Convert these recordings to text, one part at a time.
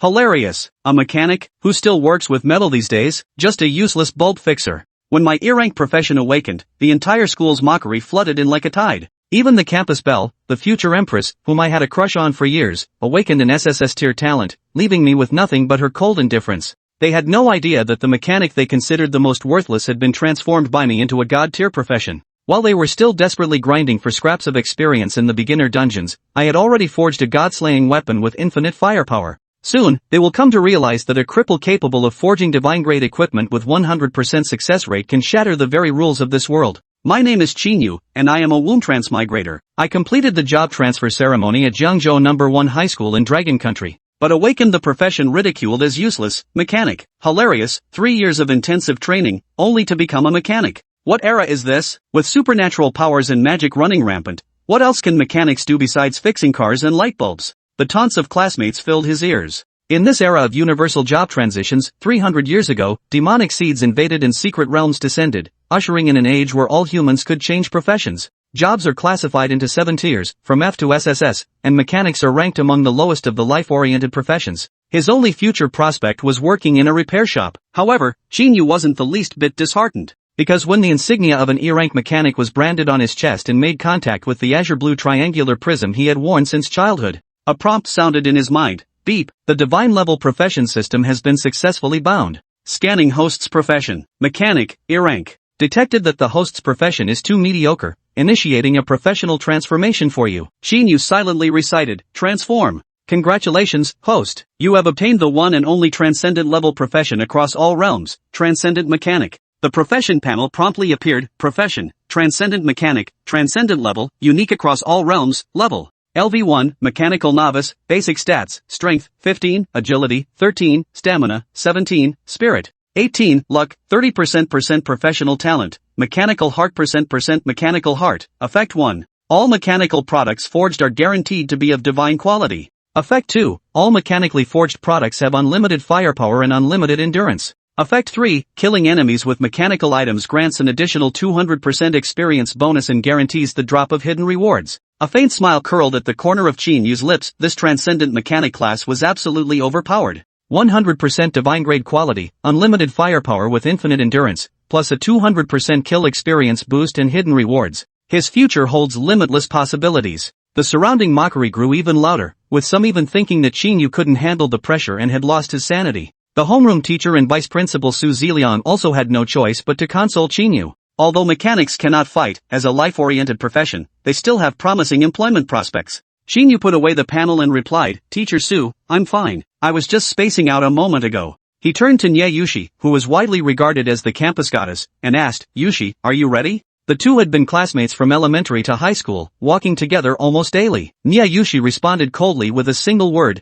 Hilarious. A mechanic, who still works with metal these days, just a useless bulb fixer. When my E-rank profession awakened, the entire school's mockery flooded in like a tide. Even the campus belle, the future empress, whom I had a crush on for years, awakened an SSS tier talent, leaving me with nothing but her cold indifference. They had no idea that the mechanic they considered the most worthless had been transformed by me into a god-tier profession. While they were still desperately grinding for scraps of experience in the beginner dungeons, I had already forged a god-slaying weapon with infinite firepower. Soon, they will come to realize that a cripple capable of forging divine-grade equipment with 100% success rate can shatter the very rules of this world. My name is Qín Yǔ, and I am a womb transmigrator. I completed the job transfer ceremony at Jiangzhou No. 1 High School in Dragon Country, but awakened the profession ridiculed as useless, mechanic. Hilarious, 3 years of intensive training, only to become a mechanic. What era is this? With supernatural powers and magic running rampant, what else can mechanics do besides fixing cars and light bulbs? The taunts of classmates filled his ears. In this era of universal job transitions, 300 years ago, demonic seeds invaded and secret realms descended, ushering in an age where all humans could change professions. Jobs are classified into 7 tiers, from F to SSS, and mechanics are ranked among the lowest of the life-oriented professions. His only future prospect was working in a repair shop. However, Qín Yǔ wasn't the least bit disheartened. Because when the insignia of an E-rank mechanic was branded on his chest and made contact with the azure-blue triangular prism he had worn since childhood, a prompt sounded in his mind. Beep, the divine-level profession system has been successfully bound. Scanning host's profession. Mechanic, E-rank. Detected that the host's profession is too mediocre, initiating a professional transformation for you. Qín Yǔ silently recited, transform. Congratulations, host. You have obtained the one and only transcendent level profession across all realms, transcendent mechanic. The profession panel promptly appeared, profession, transcendent mechanic, transcendent level, unique across all realms, level. LV1, Mechanical Novice, Basic Stats, Strength, 15, Agility, 13, Stamina, 17, Spirit, 18, Luck, 30% Professional Talent, Mechanical Heart % Mechanical Heart. Effect 1. All mechanical products forged are guaranteed to be of divine quality. Effect 2. All mechanically forged products have unlimited firepower and unlimited endurance. Effect 3. Killing enemies with mechanical items grants an additional 200% experience bonus and guarantees the drop of hidden rewards. A faint smile curled at the corner of Qín Yǔ's lips. This transcendent mechanic class was absolutely overpowered. 100% divine-grade quality, unlimited firepower with infinite endurance, plus a 200% kill experience boost and hidden rewards. His future holds limitless possibilities. The surrounding mockery grew even louder, with some even thinking that Qín Yǔ couldn't handle the pressure and had lost his sanity. The homeroom teacher and vice principal Su Ziliang also had no choice but to console Qín Yǔ. Although mechanics cannot fight, as a life-oriented profession, they still have promising employment prospects. Qín Yǔ put away the panel and replied, Teacher Su, I'm fine. I was just spacing out a moment ago. He turned to Niè Yǔqi, who was widely regarded as the campus goddess, and asked, Yǔqi, are you ready? The two had been classmates from elementary to high school, walking together almost daily. Niè Yǔqi responded coldly with a single word,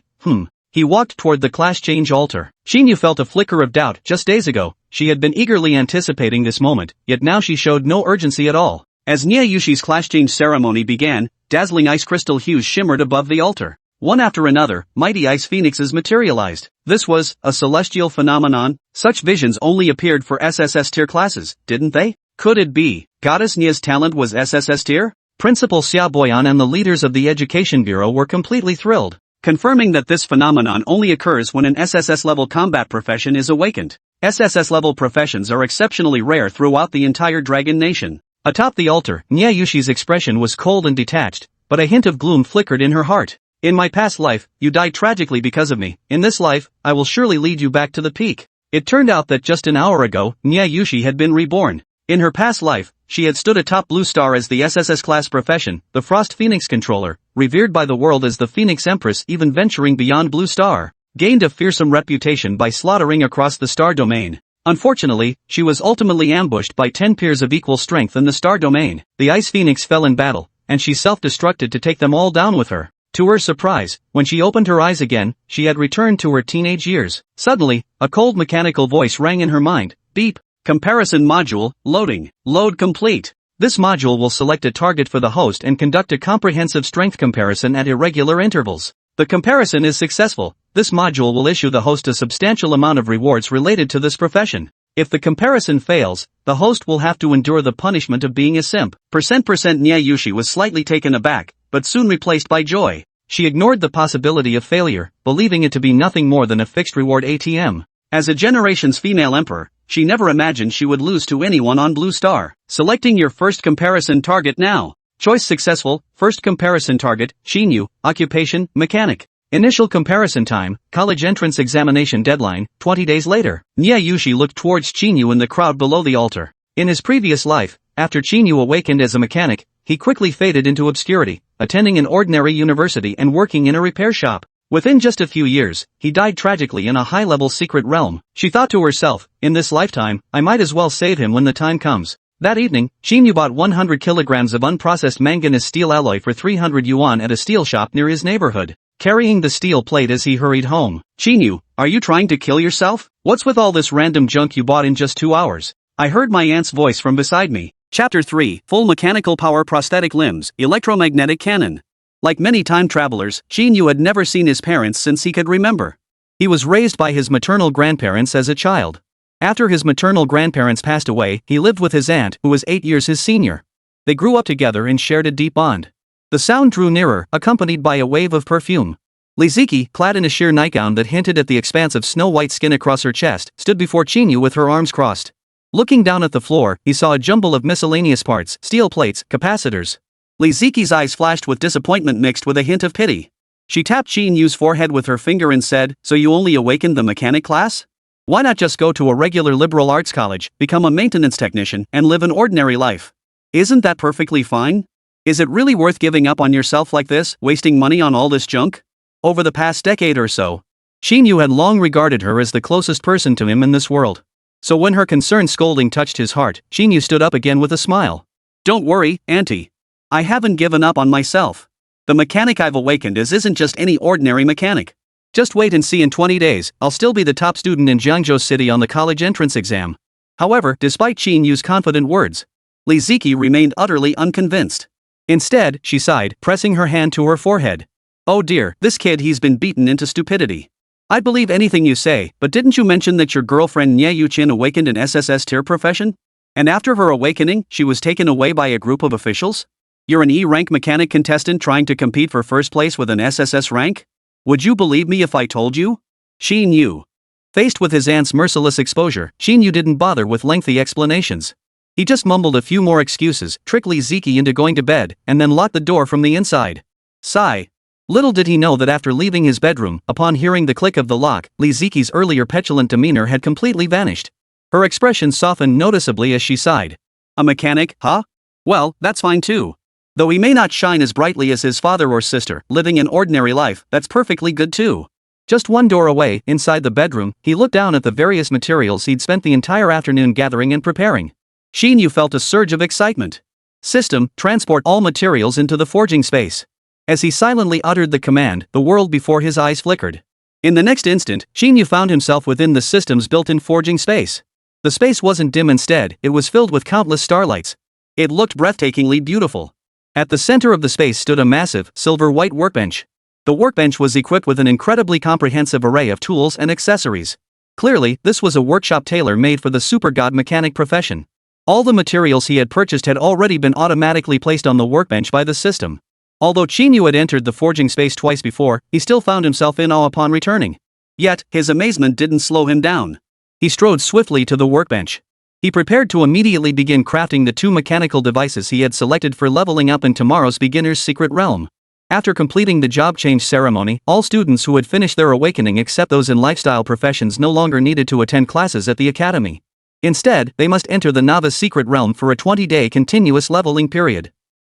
He walked toward the class change altar. Qín Yǔ felt a flicker of doubt. Just days ago, she had been eagerly anticipating this moment, yet now she showed no urgency at all. As Niè Yǔqi's class change ceremony began, dazzling ice crystal hues shimmered above the altar. One after another, mighty ice phoenixes materialized. This was a celestial phenomenon. Such visions only appeared for SSS tier classes, didn't they? Could it be Goddess Niè's talent was SSS tier? Principal Xia Boyan and the leaders of the Education Bureau were completely thrilled, confirming that this phenomenon only occurs when an SSS-level combat profession is awakened. SSS-level professions are exceptionally rare throughout the entire Dragon Nation. Atop the altar, Niè Yǔqi's expression was cold and detached, but a hint of gloom flickered in her heart. In my past life, you died tragically because of me. In this life, I will surely lead you back to the peak. It turned out that just an hour ago, Niè Yǔqi had been reborn. In her past life, she had stood atop Blue Star as the SSS class profession, the Frost Phoenix controller, revered by the world as the Phoenix Empress, even venturing beyond Blue Star, gained a fearsome reputation by slaughtering across the star domain. Unfortunately, she was ultimately ambushed by 10 peers of equal strength in the star domain. The Ice Phoenix fell in battle, and she self-destructed to take them all down with her. To her surprise, when she opened her eyes again, she had returned to her teenage years. Suddenly, a cold mechanical voice rang in her mind. Beep. Comparison module, loading. Load complete. This module will select a target for the host and conduct a comprehensive strength comparison at irregular intervals. The comparison is successful. This module will issue the host a substantial amount of rewards related to this profession. If the comparison fails, the host will have to endure the punishment of being a simp. Niè Yǔqi was slightly taken aback, but soon replaced by joy. she ignored the possibility of failure, believing it to be nothing more than a fixed reward ATM. As a generation's female emperor, she never imagined she would lose to anyone on Blue Star. Selecting your first comparison target now. Choice successful. First comparison target, Qín Yǔ, occupation, mechanic. Initial comparison time, college entrance examination deadline, 20 days later. Niè Yǔqiān looked towards Qín Yǔ in the crowd below the altar. In his previous life, after Qín Yǔ awakened as a mechanic, he quickly faded into obscurity, attending an ordinary university and working in a repair shop. Within just a few years, he died tragically in a high-level secret realm. She thought to herself, in this lifetime, I might as well save him when the time comes. That evening, Qín Yǔ bought 100 kilograms of unprocessed manganese steel alloy for 300 yuan at a steel shop near his neighborhood, carrying the steel plate as he hurried home. Qín Yǔ, are you trying to kill yourself? What's with all this random junk you bought in just 2 hours? I heard my aunt's voice from beside me. Chapter 3, Full Mechanical Power Prosthetic Limbs, Electromagnetic Cannon. Like many time travelers, Qín Yǔ had never seen his parents since he could remember. He was raised by his maternal grandparents as a child. After his maternal grandparents passed away, he lived with his aunt, who was 8 years his senior. They grew up together and shared a deep bond. The sound drew nearer, accompanied by a wave of perfume. Liziqi, clad in a sheer nightgown that hinted at the expanse of snow-white skin across her chest, stood before Qín Yǔ with her arms crossed. Looking down at the floor, he saw a jumble of miscellaneous parts, steel plates, capacitors. Liziqi's eyes flashed with disappointment mixed with a hint of pity. She tapped Qín Yǔ's forehead with her finger and said, so you only awakened the mechanic class? Why not just go to a regular liberal arts college, become a maintenance technician, and live an ordinary life? Isn't that perfectly fine? Is it really worth giving up on yourself like this, wasting money on all this junk? Over the past decade or so, Qín Yǔ had long regarded her as the closest person to him in this world. So when her concerned scolding touched his heart, Qín Yǔ stood up again with a smile. Don't worry, Auntie. I haven't given up on myself. The mechanic I've awakened isn't just any ordinary mechanic. Just wait and see, in 20 days, I'll still be the top student in Jiangzhou City on the college entrance exam. However, despite Qín Yǔ's confident words, Liziqi remained utterly unconvinced. Instead, she sighed, pressing her hand to her forehead. Oh dear, this kid, he's been beaten into stupidity. I'd believe anything you say, but didn't you mention that your girlfriend Niè Yǔqiān awakened an SSS tier profession? And after her awakening, she was taken away by a group of officials? You're an E-rank mechanic contestant trying to compete for first place with an SSS rank? Would you believe me if I told you? Qín Yǔ. Faced with his aunt's merciless exposure, Qín Yǔ didn't bother with lengthy explanations. He just mumbled a few more excuses, tricked Liziqi into going to bed, and then locked the door from the inside. Sigh. Little did he know that after leaving his bedroom, upon hearing the click of the lock, Liziqi's earlier petulant demeanor had completely vanished. Her expression softened noticeably as she sighed. A mechanic, huh? Well, that's fine too. Though he may not shine as brightly as his father or sister, living an ordinary life, that's perfectly good too. Just one door away, inside the bedroom, he looked down at the various materials he'd spent the entire afternoon gathering and preparing. Qín Yǔ felt a surge of excitement. System, transport all materials into the forging space. As he silently uttered the command, the world before his eyes flickered. In the next instant, Qín Yǔ found himself within the system's built-in forging space. The space wasn't dim, instead, it was filled with countless starlights. It looked breathtakingly beautiful. At the center of the space stood a massive, silver-white workbench. The workbench was equipped with an incredibly comprehensive array of tools and accessories. Clearly, this was a workshop tailor-made for the super god mechanic profession. All the materials he had purchased had already been automatically placed on the workbench by the system. Although Qín Yǔ had entered the forging space twice before, he still found himself in awe upon returning. Yet, his amazement didn't slow him down. He strode swiftly to the workbench. He prepared to immediately begin crafting the 2 mechanical devices he had selected for leveling up in tomorrow's beginner's secret realm. After completing the job change ceremony, all students who had finished their awakening except those in lifestyle professions no longer needed to attend classes at the academy. Instead, they must enter the novice secret realm for a 20-day continuous leveling period.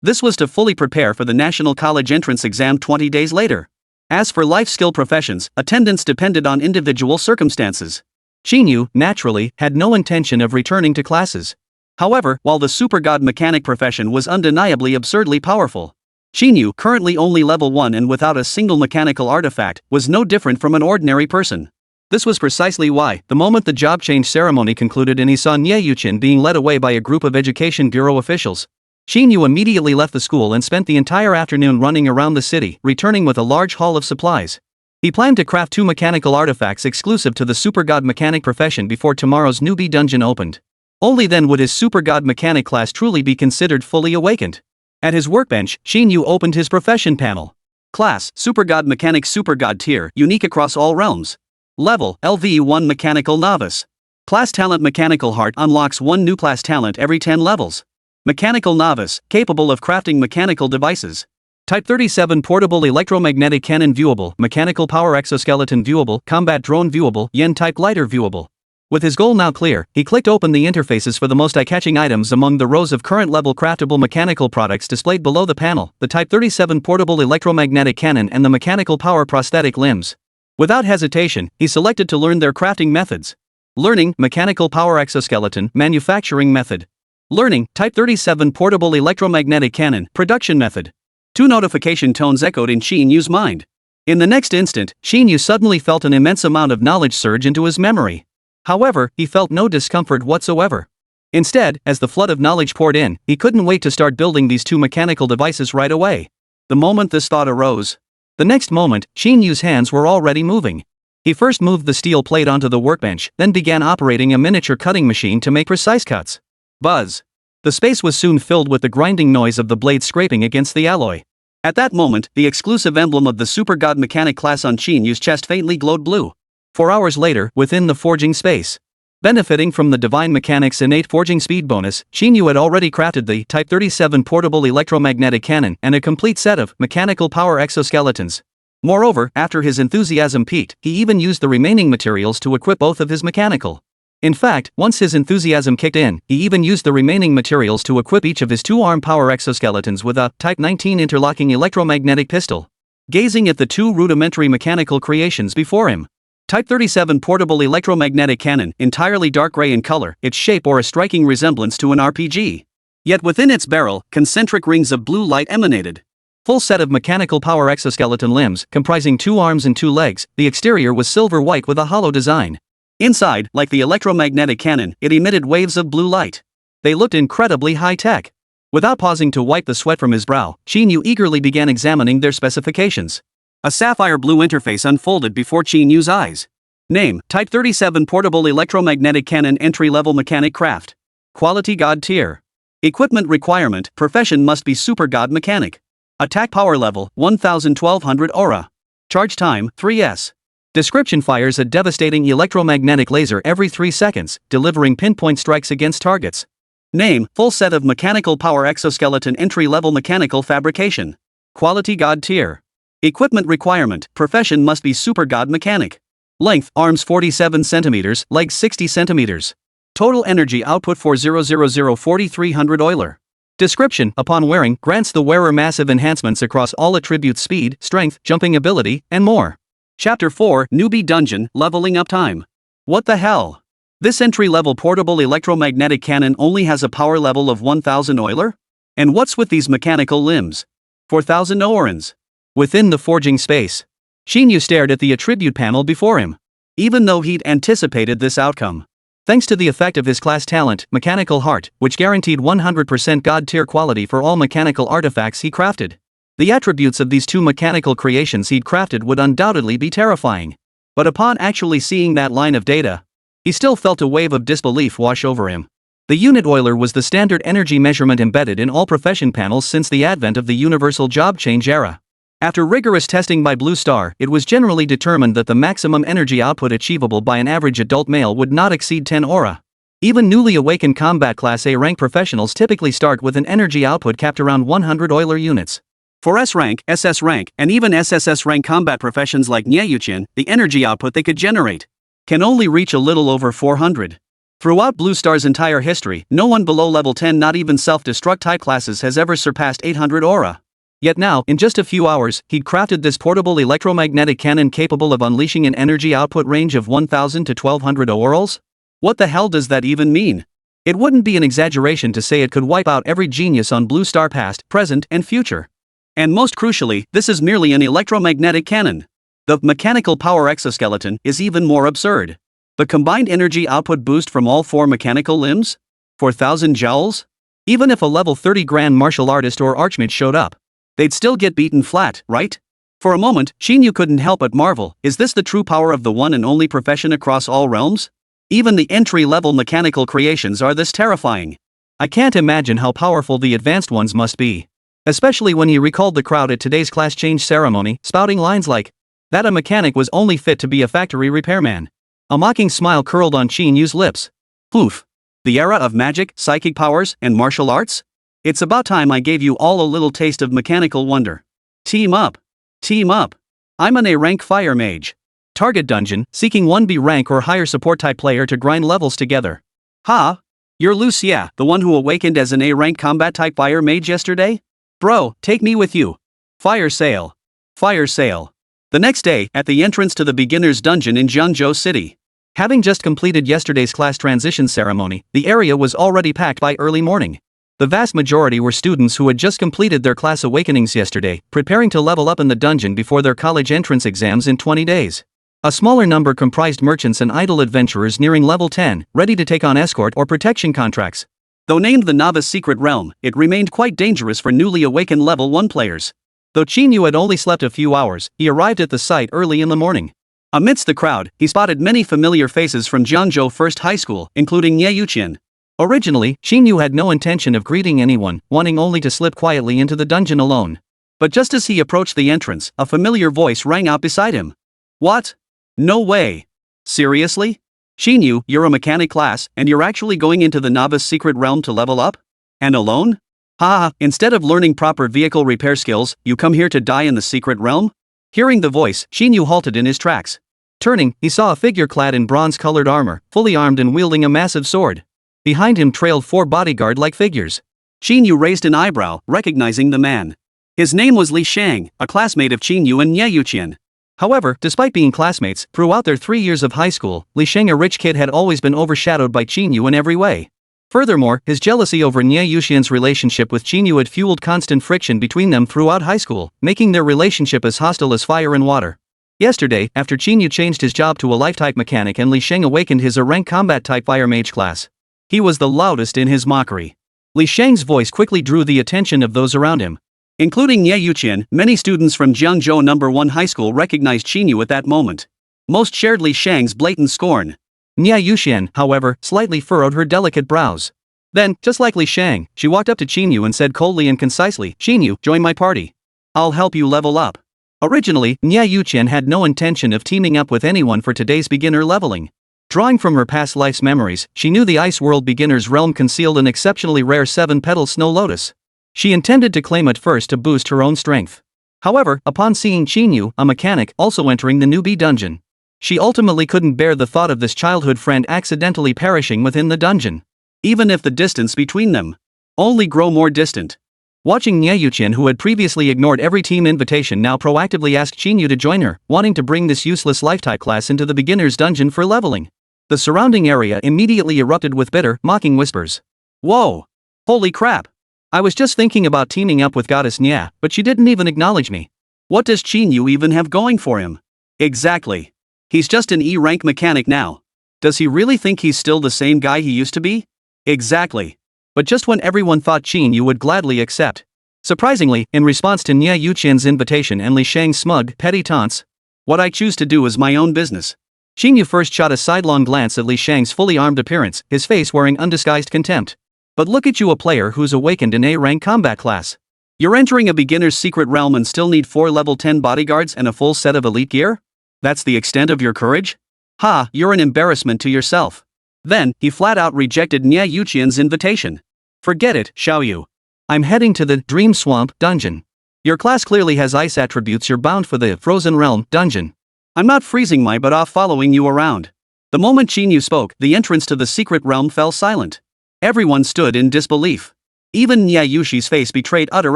This was to fully prepare for the National College Entrance Exam 20 days later. As for life skill professions, attendance depended on individual circumstances. Qín Yǔ, naturally, had no intention of returning to classes. However, while the super god mechanic profession was undeniably absurdly powerful, Qín Yǔ, currently only level 1 and without a single mechanical artifact, was no different from an ordinary person. This was precisely why, the moment the job change ceremony concluded and he saw Niè Yǔqiān being led away by a group of Education Bureau officials, Qín Yǔ immediately left the school and spent the entire afternoon running around the city, returning with a large haul of supplies. He planned to craft 2 mechanical artifacts exclusive to the super god mechanic profession before tomorrow's newbie dungeon opened. Only then would his super god mechanic class truly be considered fully awakened. At his workbench, Qín Yǔ opened his profession panel. Class, Super God Mechanic Super God Tier, unique across all realms. Level, LV1 Mechanical Novice. Class Talent Mechanical Heart unlocks one new class talent every 10 levels. Mechanical Novice, capable of crafting mechanical devices. Type 37 Portable Electromagnetic Cannon Viewable, Mechanical Power Exoskeleton Viewable, Combat Drone Viewable, Yen-Type Glider Viewable. With his goal now clear, he clicked open the interfaces for the most eye-catching items among the rows of current-level craftable mechanical products displayed below the panel, the Type 37 Portable Electromagnetic Cannon and the Mechanical Power Prosthetic Limbs. Without hesitation, he selected to learn their crafting methods. Learning, Mechanical Power Exoskeleton, Manufacturing Method. Learning, Type 37 Portable Electromagnetic Cannon, Production Method. Two notification tones echoed in Qín Yǔ's mind. In the next instant, Qín Yǔ suddenly felt an immense amount of knowledge surge into his memory. However, he felt no discomfort whatsoever. Instead, as the flood of knowledge poured in, he couldn't wait to start building these two mechanical devices right away. The moment this thought arose, the next moment, Qín Yǔ's hands were already moving. He first moved the steel plate onto the workbench, then began operating a miniature cutting machine to make precise cuts. Buzz. The space was soon filled with the grinding noise of the blade scraping against the alloy. At that moment, the exclusive emblem of the Super God Mechanic class on Qín Yǔ's chest faintly glowed blue. 4 hours later, within the forging space. Benefiting from the Divine Mechanic's innate forging speed bonus, Qín Yǔ had already crafted the Type 37 Portable Electromagnetic Cannon and a complete set of Mechanical Power Exoskeletons. Moreover, after his enthusiasm peaked, he even used the remaining materials to equip both of his mechanical. In fact, once his enthusiasm kicked in, he even used the remaining materials to equip each of his two-arm power exoskeletons with a Type 19 interlocking electromagnetic pistol. Gazing at the two rudimentary mechanical creations before him. Type 37 Portable Electromagnetic Cannon, entirely dark gray in color, its shape bore a striking resemblance to an RPG. Yet within its barrel, concentric rings of blue light emanated. Full set of mechanical power exoskeleton limbs, comprising 2 arms and 2 legs, the exterior was silver white with a hollow design. Inside, like the electromagnetic cannon, it emitted waves of blue light. They looked incredibly high-tech. Without pausing to wipe the sweat from his brow, Qín Yǔ eagerly began examining their specifications. A sapphire blue interface unfolded before Qín Yǔ's eyes. Name, Type 37 Portable Electromagnetic Cannon Entry-Level Mechanic Craft. Quality God Tier. Equipment requirement, profession must be Super God Mechanic. Attack power level, 1200 aura. Charge time, 3s. Description: fires a devastating electromagnetic laser every 3 seconds, delivering pinpoint strikes against targets. Name, full set of Mechanical Power Exoskeleton Entry-Level Mechanical Fabrication. Quality God Tier. Equipment requirement, profession must be Super God Mechanic. Length, arms 47 cm, legs 60 cm. Total energy output 4,000,4300 Euler. Description: upon wearing, grants the wearer massive enhancements across all attributes: speed, strength, jumping ability, and more. Chapter 4, Newbie Dungeon, Leveling Up Time. What the hell? This entry-level portable electromagnetic cannon only has a power level of 1000 Euler? And what's with these mechanical limbs? 4000 Orans. Within the forging space, Qín Yǔ stared at the attribute panel before him. Even though he'd anticipated this outcome. Thanks to the effect of his class talent, Mechanical Heart, which guaranteed 100% God-tier quality for all mechanical artifacts he crafted. The attributes of these two mechanical creations he'd crafted would undoubtedly be terrifying. But upon actually seeing that line of data, he still felt a wave of disbelief wash over him. The unit Euler was the standard energy measurement embedded in all profession panels since the advent of the universal job change era. After rigorous testing by Blue Star, it was generally determined that the maximum energy output achievable by an average adult male would not exceed 10 aura. Even newly awakened combat class A rank professionals typically start with an energy output capped around 100 Euler units. For S rank, SS rank, and even SSS rank combat professions like Niè Yǔqiān, the energy output they could generate can only reach a little over 400. Throughout Blue Star's entire history, no one below level 10, not even self-destruct type classes, has ever surpassed 800 aura. Yet now, in just a few hours, he'd crafted this portable electromagnetic cannon capable of unleashing an energy output range of 1000 to 1200 orals? What the hell does that even mean? It wouldn't be an exaggeration to say it could wipe out every genius on Blue Star past, present, and future. And most crucially, this is merely an electromagnetic cannon. The mechanical power exoskeleton is even more absurd. The combined energy output boost from all 4 mechanical limbs? 4000 joules? Even if a level 30 grand martial artist or archmage showed up, they'd still get beaten flat, right? For a moment, Qín Yǔ couldn't help but marvel, is this the true power of the one and only profession across all realms? Even the entry-level mechanical creations are this terrifying. I can't imagine how powerful the advanced ones must be. Especially when he recalled the crowd at today's class change ceremony, spouting lines like, that a mechanic was only fit to be a factory repairman. A mocking smile curled on Qín Yǔ's lips. Oof. The era of magic, psychic powers, and martial arts? It's about time I gave you all a little taste of mechanical wonder. Team up. Team up. I'm an A rank fire mage. Target dungeon, seeking 1B rank or higher support type player to grind levels together. Ha! You're Lucia, the one who awakened as an A rank combat type fire mage yesterday? Bro, take me with you. Fire sale. Fire sale. The next day, at the entrance to the beginner's dungeon in Jiangzhou City. Having just completed yesterday's class transition ceremony, the area was already packed by early morning. The vast majority were students who had just completed their class awakenings yesterday, preparing to level up in the dungeon before their college entrance exams in 20 days. A smaller number comprised merchants and idle adventurers nearing level 10, ready to take on escort or protection contracts. Though named the Novice Secret Realm, it remained quite dangerous for newly awakened level 1 players. Though Qín Yǔ had only slept a few hours, he arrived at the site early in the morning. Amidst the crowd, he spotted many familiar faces from Jiangzhou First High School, including Niè Yǔqiān. Originally, Qín Yǔ had no intention of greeting anyone, wanting only to slip quietly into the dungeon alone. But just as he approached the entrance, a familiar voice rang out beside him. What? No way. Seriously? Qín Yǔ, you're a mechanic class, and you're actually going into the Novice Secret Realm to level up? And alone? Ha! Instead of learning proper vehicle repair skills, you come here to die in the Secret Realm? Hearing the voice, Qín Yǔ halted in his tracks. Turning, he saw a figure clad in bronze-colored armor, fully armed and wielding a massive sword. Behind him trailed 4 bodyguard-like figures. Qín Yǔ raised an eyebrow, recognizing the man. His name was Li Shang, a classmate of Qín Yǔ and Niè Yǔqiān. However, despite being classmates, throughout their 3 years of high school, Li Shang, a rich kid, had always been overshadowed by Qín Yǔ in every way. Furthermore, his jealousy over Niè Yǔqiān's relationship with Qín Yǔ had fueled constant friction between them throughout high school, making their relationship as hostile as fire and water. Yesterday, after Qín Yǔ changed his job to a life-type mechanic and Li Shang awakened his A-rank combat-type fire mage class, he was the loudest in his mockery. Li Shang's voice quickly drew the attention of those around him. Including Niè Yǔqiān, many students from Jiangzhou No. 1 High School recognized Qín Yǔ at that moment. Most shared Li Shang's blatant scorn. Niè Yǔqiān, however, slightly furrowed her delicate brows. Then, just like Li Shang, she walked up to Qín Yǔ and said coldly and concisely, Qín Yǔ, join my party. I'll help you level up. Originally, Niè Yǔqiān had no intention of teaming up with anyone for today's beginner leveling. Drawing from her past life's memories, she knew the Ice World Beginner's Realm concealed an exceptionally rare 7-petal snow lotus. She intended to claim it first to boost her own strength. However, upon seeing Qín Yǔ, a mechanic, also entering the newbie dungeon, she ultimately couldn't bear the thought of this childhood friend accidentally perishing within the dungeon. Even if the distance between them only grow more distant. Watching Niè Yǔqiān, who had previously ignored every team invitation, now proactively asked Qín Yǔ to join her, wanting to bring this useless life-type class into the beginner's dungeon for leveling. The surrounding area immediately erupted with bitter, mocking whispers. Whoa! Holy crap! I was just thinking about teaming up with Goddess Niè, but she didn't even acknowledge me. What does Qín Yǔ even have going for him? Exactly. He's just an E-rank mechanic now. Does he really think he's still the same guy he used to be? Exactly. But just when everyone thought Qín Yǔ would gladly accept. Surprisingly, in response to Niè Yǔqiān's invitation and Li Shang's smug, petty taunts, what I choose to do is my own business. Qín Yǔ first shot a sidelong glance at Li Shang's fully armed appearance, his face wearing undisguised contempt. But look at you, a player who's awakened in A-rank combat class. You're entering a beginner's secret realm and still need 4 level 10 bodyguards and a full set of elite gear? That's the extent of your courage? Ha, you're an embarrassment to yourself. Then, he flat out rejected Niè Yǔqiān's invitation. Forget it, Xiao Yu. I'm heading to the Dream Swamp dungeon. Your class clearly has ice attributes, you're bound for the Frozen Realm dungeon. I'm not freezing my butt off following you around. The moment Qín Yǔ spoke, the entrance to the secret realm fell silent. Everyone stood in disbelief. Even Niè Yǔqiān's face betrayed utter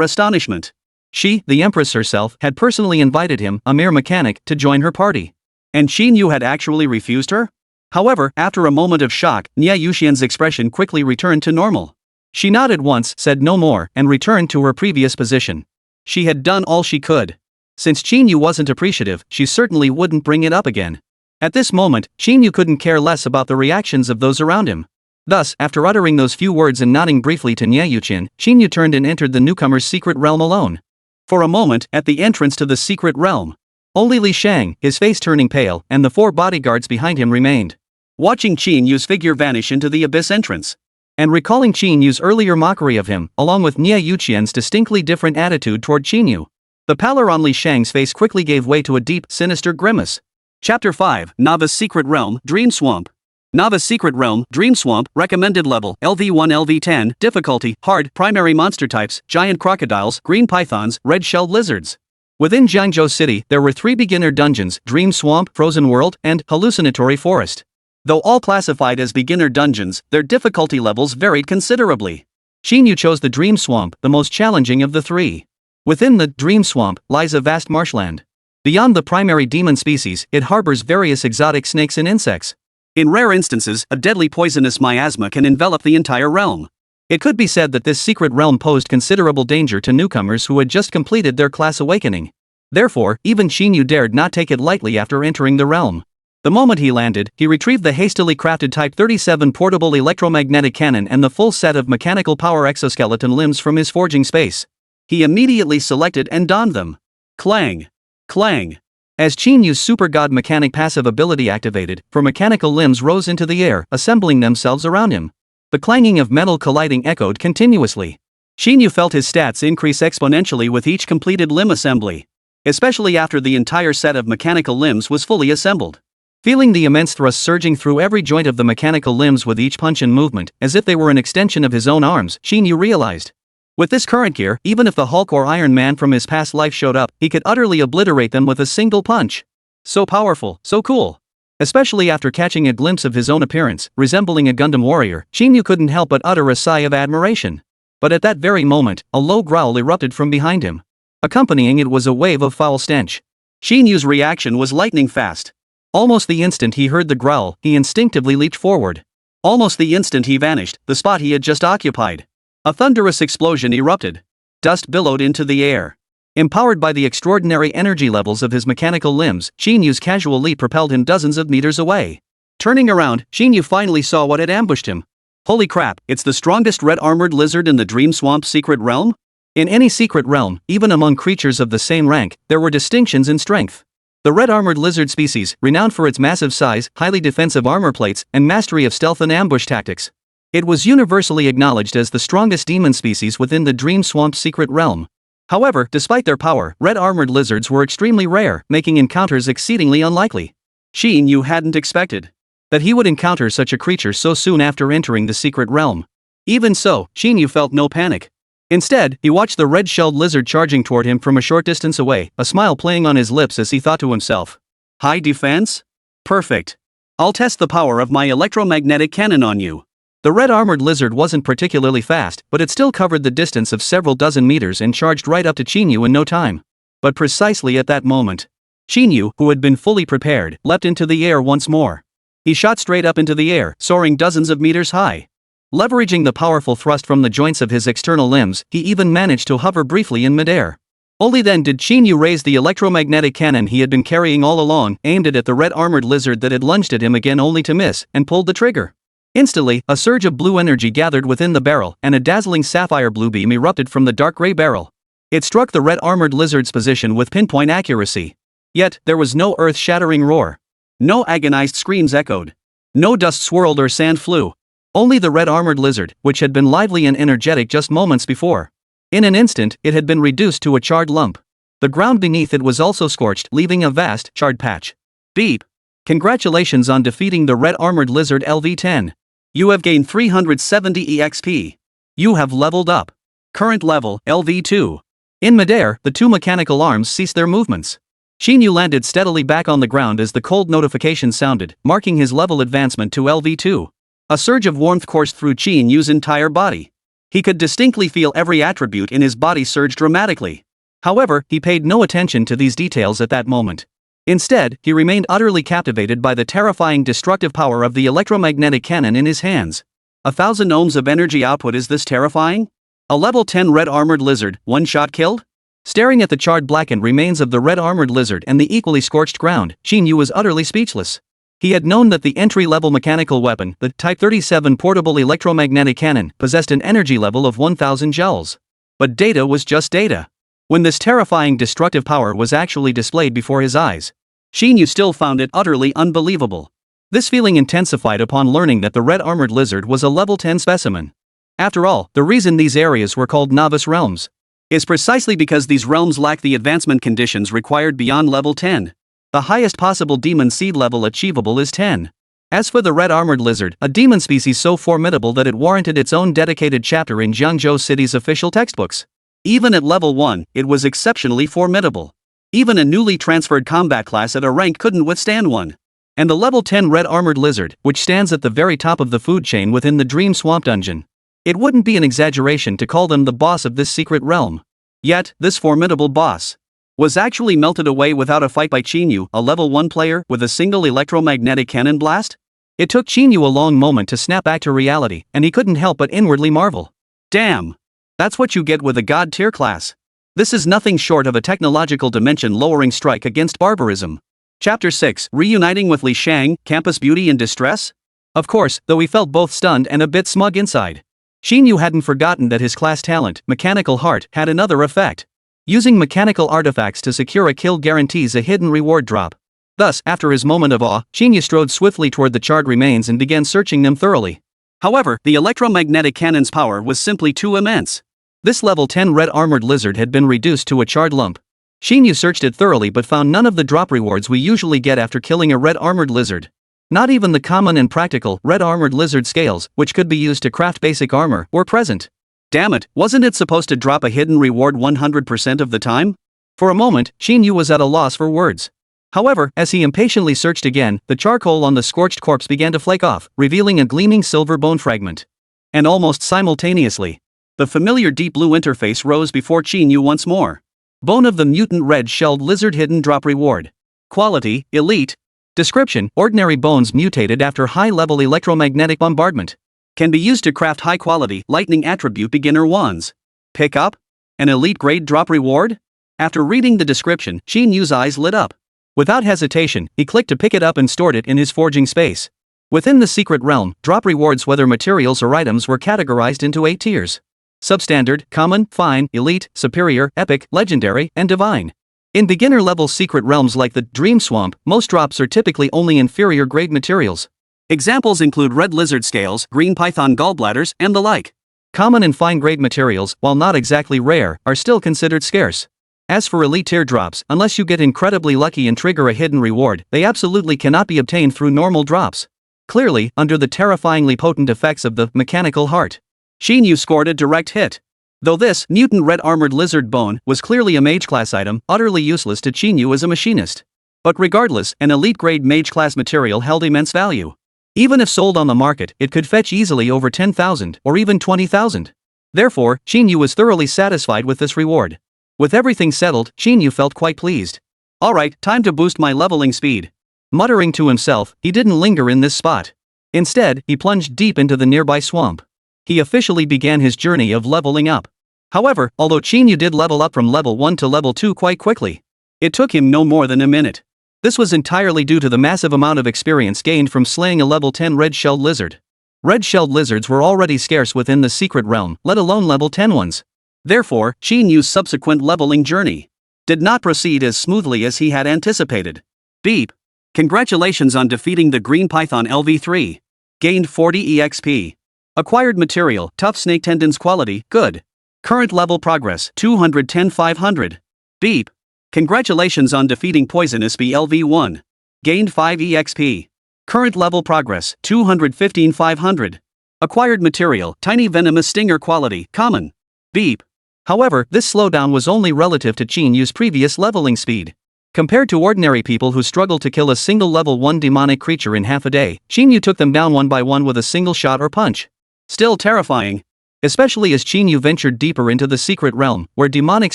astonishment. She, the Empress herself, had personally invited him, a mere mechanic, to join her party. And Qín Yǔ had actually refused her? However, after a moment of shock, Niè Yǔqiān's expression quickly returned to normal. She nodded once, said no more, and returned to her previous position. She had done all she could. Since Qín Yǔ wasn't appreciative, she certainly wouldn't bring it up again. At this moment, Qín Yǔ couldn't care less about the reactions of those around him. Thus, after uttering those few words and nodding briefly to Niè Yǔqiān, Qín Yǔ turned and entered the newcomer's secret realm alone. For a moment, at the entrance to the secret realm, only Li Shang, his face turning pale, and the 4 bodyguards behind him remained. Watching Qín Yǔ's figure vanish into the abyss entrance, And recalling Qín Yǔ's earlier mockery of him, along with Niè Yǔqiān's distinctly different attitude toward Qín Yǔ, the pallor on Li Shang's face quickly gave way to a deep, sinister grimace. Chapter 5, Novice Secret Realm, Dream Swamp. Novice Secret Realm, Dream Swamp, Recommended Level, LV1 LV10, Difficulty, Hard, Primary Monster Types, Giant Crocodiles, Green Pythons, Red-Shelled Lizards. Within Jiangzhou City, there were 3 beginner dungeons, Dream Swamp, Frozen World, and Hallucinatory Forest. Though all classified as beginner dungeons, their difficulty levels varied considerably. Qín Yǔ chose the Dream Swamp, the most challenging of the 3. Within the Dream Swamp lies a vast marshland. Beyond the primary demon species, it harbors various exotic snakes and insects. In rare instances, a deadly poisonous miasma can envelop the entire realm. It could be said that this secret realm posed considerable danger to newcomers who had just completed their class awakening. Therefore, even Qín Yǔ dared not take it lightly after entering the realm. The moment he landed, he retrieved the hastily crafted Type 37 portable electromagnetic cannon and the full set of mechanical power exoskeleton limbs from his forging space. He immediately selected and donned them. Clang! Clang! As Qín Yǔ's super god mechanic passive ability activated, 4 mechanical limbs rose into the air, assembling themselves around him. The clanging of metal colliding echoed continuously. Qín Yǔ felt his stats increase exponentially with each completed limb assembly, especially after the entire set of mechanical limbs was fully assembled. Feeling the immense thrust surging through every joint of the mechanical limbs with each punch and movement, as if they were an extension of his own arms, Qín Yǔ realized. With this current gear, even if the Hulk or Iron Man from his past life showed up, he could utterly obliterate them with a single punch. So powerful, so cool. Especially after catching a glimpse of his own appearance, resembling a Gundam warrior, Qín Yǔ couldn't help but utter a sigh of admiration. But at that very moment, a low growl erupted from behind him. Accompanying it was a wave of foul stench. Qín Yǔ's reaction was lightning fast. Almost the instant he heard the growl, he instinctively leaped forward. Almost the instant he vanished, the spot he had just occupied. A thunderous explosion erupted. Dust billowed into the air. Empowered by the extraordinary energy levels of his mechanical limbs, Qín Yǔ's casual leap propelled him dozens of meters away. Turning around, Qín Yǔ finally saw what had ambushed him. Holy crap, it's the strongest red-armored lizard in the Dream Swamp secret realm? In any secret realm, even among creatures of the same rank, there were distinctions in strength. The red-armored lizard species, renowned for its massive size, highly defensive armor plates, and mastery of stealth and ambush tactics. It was universally acknowledged as the strongest demon species within the Dream Swamp secret realm. However, despite their power, red-armored lizards were extremely rare, making encounters exceedingly unlikely. Qín Yǔ hadn't expected that he would encounter such a creature so soon after entering the secret realm. Even so, Qín Yǔ felt no panic. Instead, he watched the red-shelled lizard charging toward him from a short distance away, a smile playing on his lips as he thought to himself. High defense? Perfect. I'll test the power of my electromagnetic cannon on you. The red-armored lizard wasn't particularly fast, but it still covered the distance of several dozen meters and charged right up to Qín Yǔ in no time. But precisely at that moment, Qín Yǔ, who had been fully prepared, leapt into the air once more. He shot straight up into the air, soaring dozens of meters high. Leveraging the powerful thrust from the joints of his external limbs, he even managed to hover briefly in midair. Only then did Qín Yǔ raise the electromagnetic cannon he had been carrying all along, aimed it at the red-armored lizard that had lunged at him again only to miss, and pulled the trigger. Instantly, a surge of blue energy gathered within the barrel, and a dazzling sapphire blue beam erupted from the dark gray barrel. It struck the red-armored lizard's position with pinpoint accuracy. Yet, there was no earth-shattering roar. No agonized screams echoed. No dust swirled or sand flew. Only the red-armored lizard, which had been lively and energetic just moments before. In an instant, it had been reduced to a charred lump. The ground beneath it was also scorched, leaving a vast, charred patch. Beep! Congratulations on defeating the red-armored lizard LV10. You have gained 370 EXP. You have leveled up. Current level, LV2. In midair, the 2 mechanical arms ceased their movements. Qín Yǔ landed steadily back on the ground as the cold notification sounded, marking his level advancement to LV2. A surge of warmth coursed through Qín Yǔ's entire body. He could distinctly feel every attribute in his body surge dramatically. However, he paid no attention to these details at that moment. Instead, he remained utterly captivated by the terrifying destructive power of the electromagnetic cannon in his hands. 1,000 ohms of energy output. Is this terrifying? A level 10 red-armored lizard, one shot killed? Staring at the charred blackened remains of the red-armored lizard and the equally scorched ground, Qín Yǔ was utterly speechless. He had known that the entry-level mechanical weapon, the Type 37 portable electromagnetic cannon, possessed an energy level of 1,000 joules. But data was just data. When this terrifying destructive power was actually displayed before his eyes, Qín Yǔ still found it utterly unbelievable. This feeling intensified upon learning that the red armored lizard was a level 10 specimen. After all, the reason these areas were called novice realms is precisely because these realms lack the advancement conditions required beyond level 10. The highest possible demon seed level achievable is 10. As for the red armored lizard, a demon species so formidable that it warranted its own dedicated chapter in Jiangzhou City's official textbooks. Even at level 1, it was exceptionally formidable. Even a newly transferred combat class at a rank couldn't withstand one. And the level 10 red armored lizard, which stands at the very top of the food chain within the Dream Swamp dungeon. It wouldn't be an exaggeration to call them the boss of this secret realm. Yet, this formidable boss was actually melted away without a fight by Qín Yǔ, a level 1 player with a single electromagnetic cannon blast? It took Qín Yǔ a long moment to snap back to reality, and he couldn't help but inwardly marvel. Damn! That's what you get with a god tier class. This is nothing short of a technological dimension lowering strike against barbarism. Chapter 6, Reuniting with Li Shang, Campus Beauty in Distress? Of course, though he felt both stunned and a bit smug inside. Qín Yǔ hadn't forgotten that his class talent, Mechanical Heart, had another effect. Using mechanical artifacts to secure a kill guarantees a hidden reward drop. Thus, after his moment of awe, Qín Yǔ strode swiftly toward the charred remains and began searching them thoroughly. However, the electromagnetic cannon's power was simply too immense. This level 10 red armored lizard had been reduced to a charred lump. Qín Yǔ searched it thoroughly but found none of the drop rewards we usually get after killing a red armored lizard. Not even the common and practical red armored lizard scales, which could be used to craft basic armor, were present. Damn it, wasn't it supposed to drop a hidden reward 100% of the time? For a moment, Qín Yǔ was at a loss for words. However, as he impatiently searched again, the charcoal on the scorched corpse began to flake off, revealing a gleaming silver bone fragment. And almost simultaneously, the familiar deep blue interface rose before Qín Yǔ once more. Bone of the mutant red-shelled lizard hidden drop reward. Quality, elite. Description, ordinary bones mutated after high-level electromagnetic bombardment. Can be used to craft high-quality, lightning attribute beginner wands. Pick up? An elite grade drop reward? After reading the description, Qín Yǔ's eyes lit up. Without hesitation, he clicked to pick it up and stored it in his forging space. Within the secret realm, drop rewards whether materials or items were categorized into 8 tiers. Substandard, common, fine, elite, superior, epic, legendary, and divine. In beginner-level secret realms like the Dream Swamp, most drops are typically only inferior-grade materials. Examples include red lizard scales, green python gallbladders, and the like. Common and fine-grade materials, while not exactly rare, are still considered scarce. As for elite tier drops, unless you get incredibly lucky and trigger a hidden reward, they absolutely cannot be obtained through normal drops. Clearly, under the terrifyingly potent effects of the Mechanical Heart, Qín Yǔ scored a direct hit. Though this mutant red armored lizard bone was clearly a mage class item, utterly useless to Qín Yǔ as a machinist. But regardless, an elite grade mage class material held immense value. Even if sold on the market, it could fetch easily over 10,000 or even 20,000. Therefore, Qín Yǔ was thoroughly satisfied with this reward. With everything settled, Qín Yǔ felt quite pleased. Alright, time to boost my leveling speed. Muttering to himself, he didn't linger in this spot. Instead, he plunged deep into the nearby swamp. He officially began his journey of leveling up. However, although Qín Yǔ did level up from level 1 to level 2 quite quickly, it took him no more than a minute. This was entirely due to the massive amount of experience gained from slaying a level 10 red-shelled lizard. Red-shelled lizards were already scarce within the secret realm, let alone level 10 ones. Therefore, Qín Yǔ's subsequent leveling journey did not proceed as smoothly as he had anticipated. Beep. Congratulations on defeating the Green Python LV3. Gained 40 EXP. Acquired material, tough snake tendons quality, good. Current level progress, 210-500. Beep. Congratulations on defeating Poisonous Bee LV1. Gained 5 EXP. Current level progress, 215-500. Acquired material, Tiny Venomous Stinger quality, common. Beep. However, this slowdown was only relative to Qín Yǔ's previous leveling speed. Compared to ordinary people who struggle to kill a single level 1 demonic creature in half a day, Qín Yǔ took them down one by one with a single shot or punch. Still terrifying. Especially as Qín Yǔ ventured deeper into the secret realm, where demonic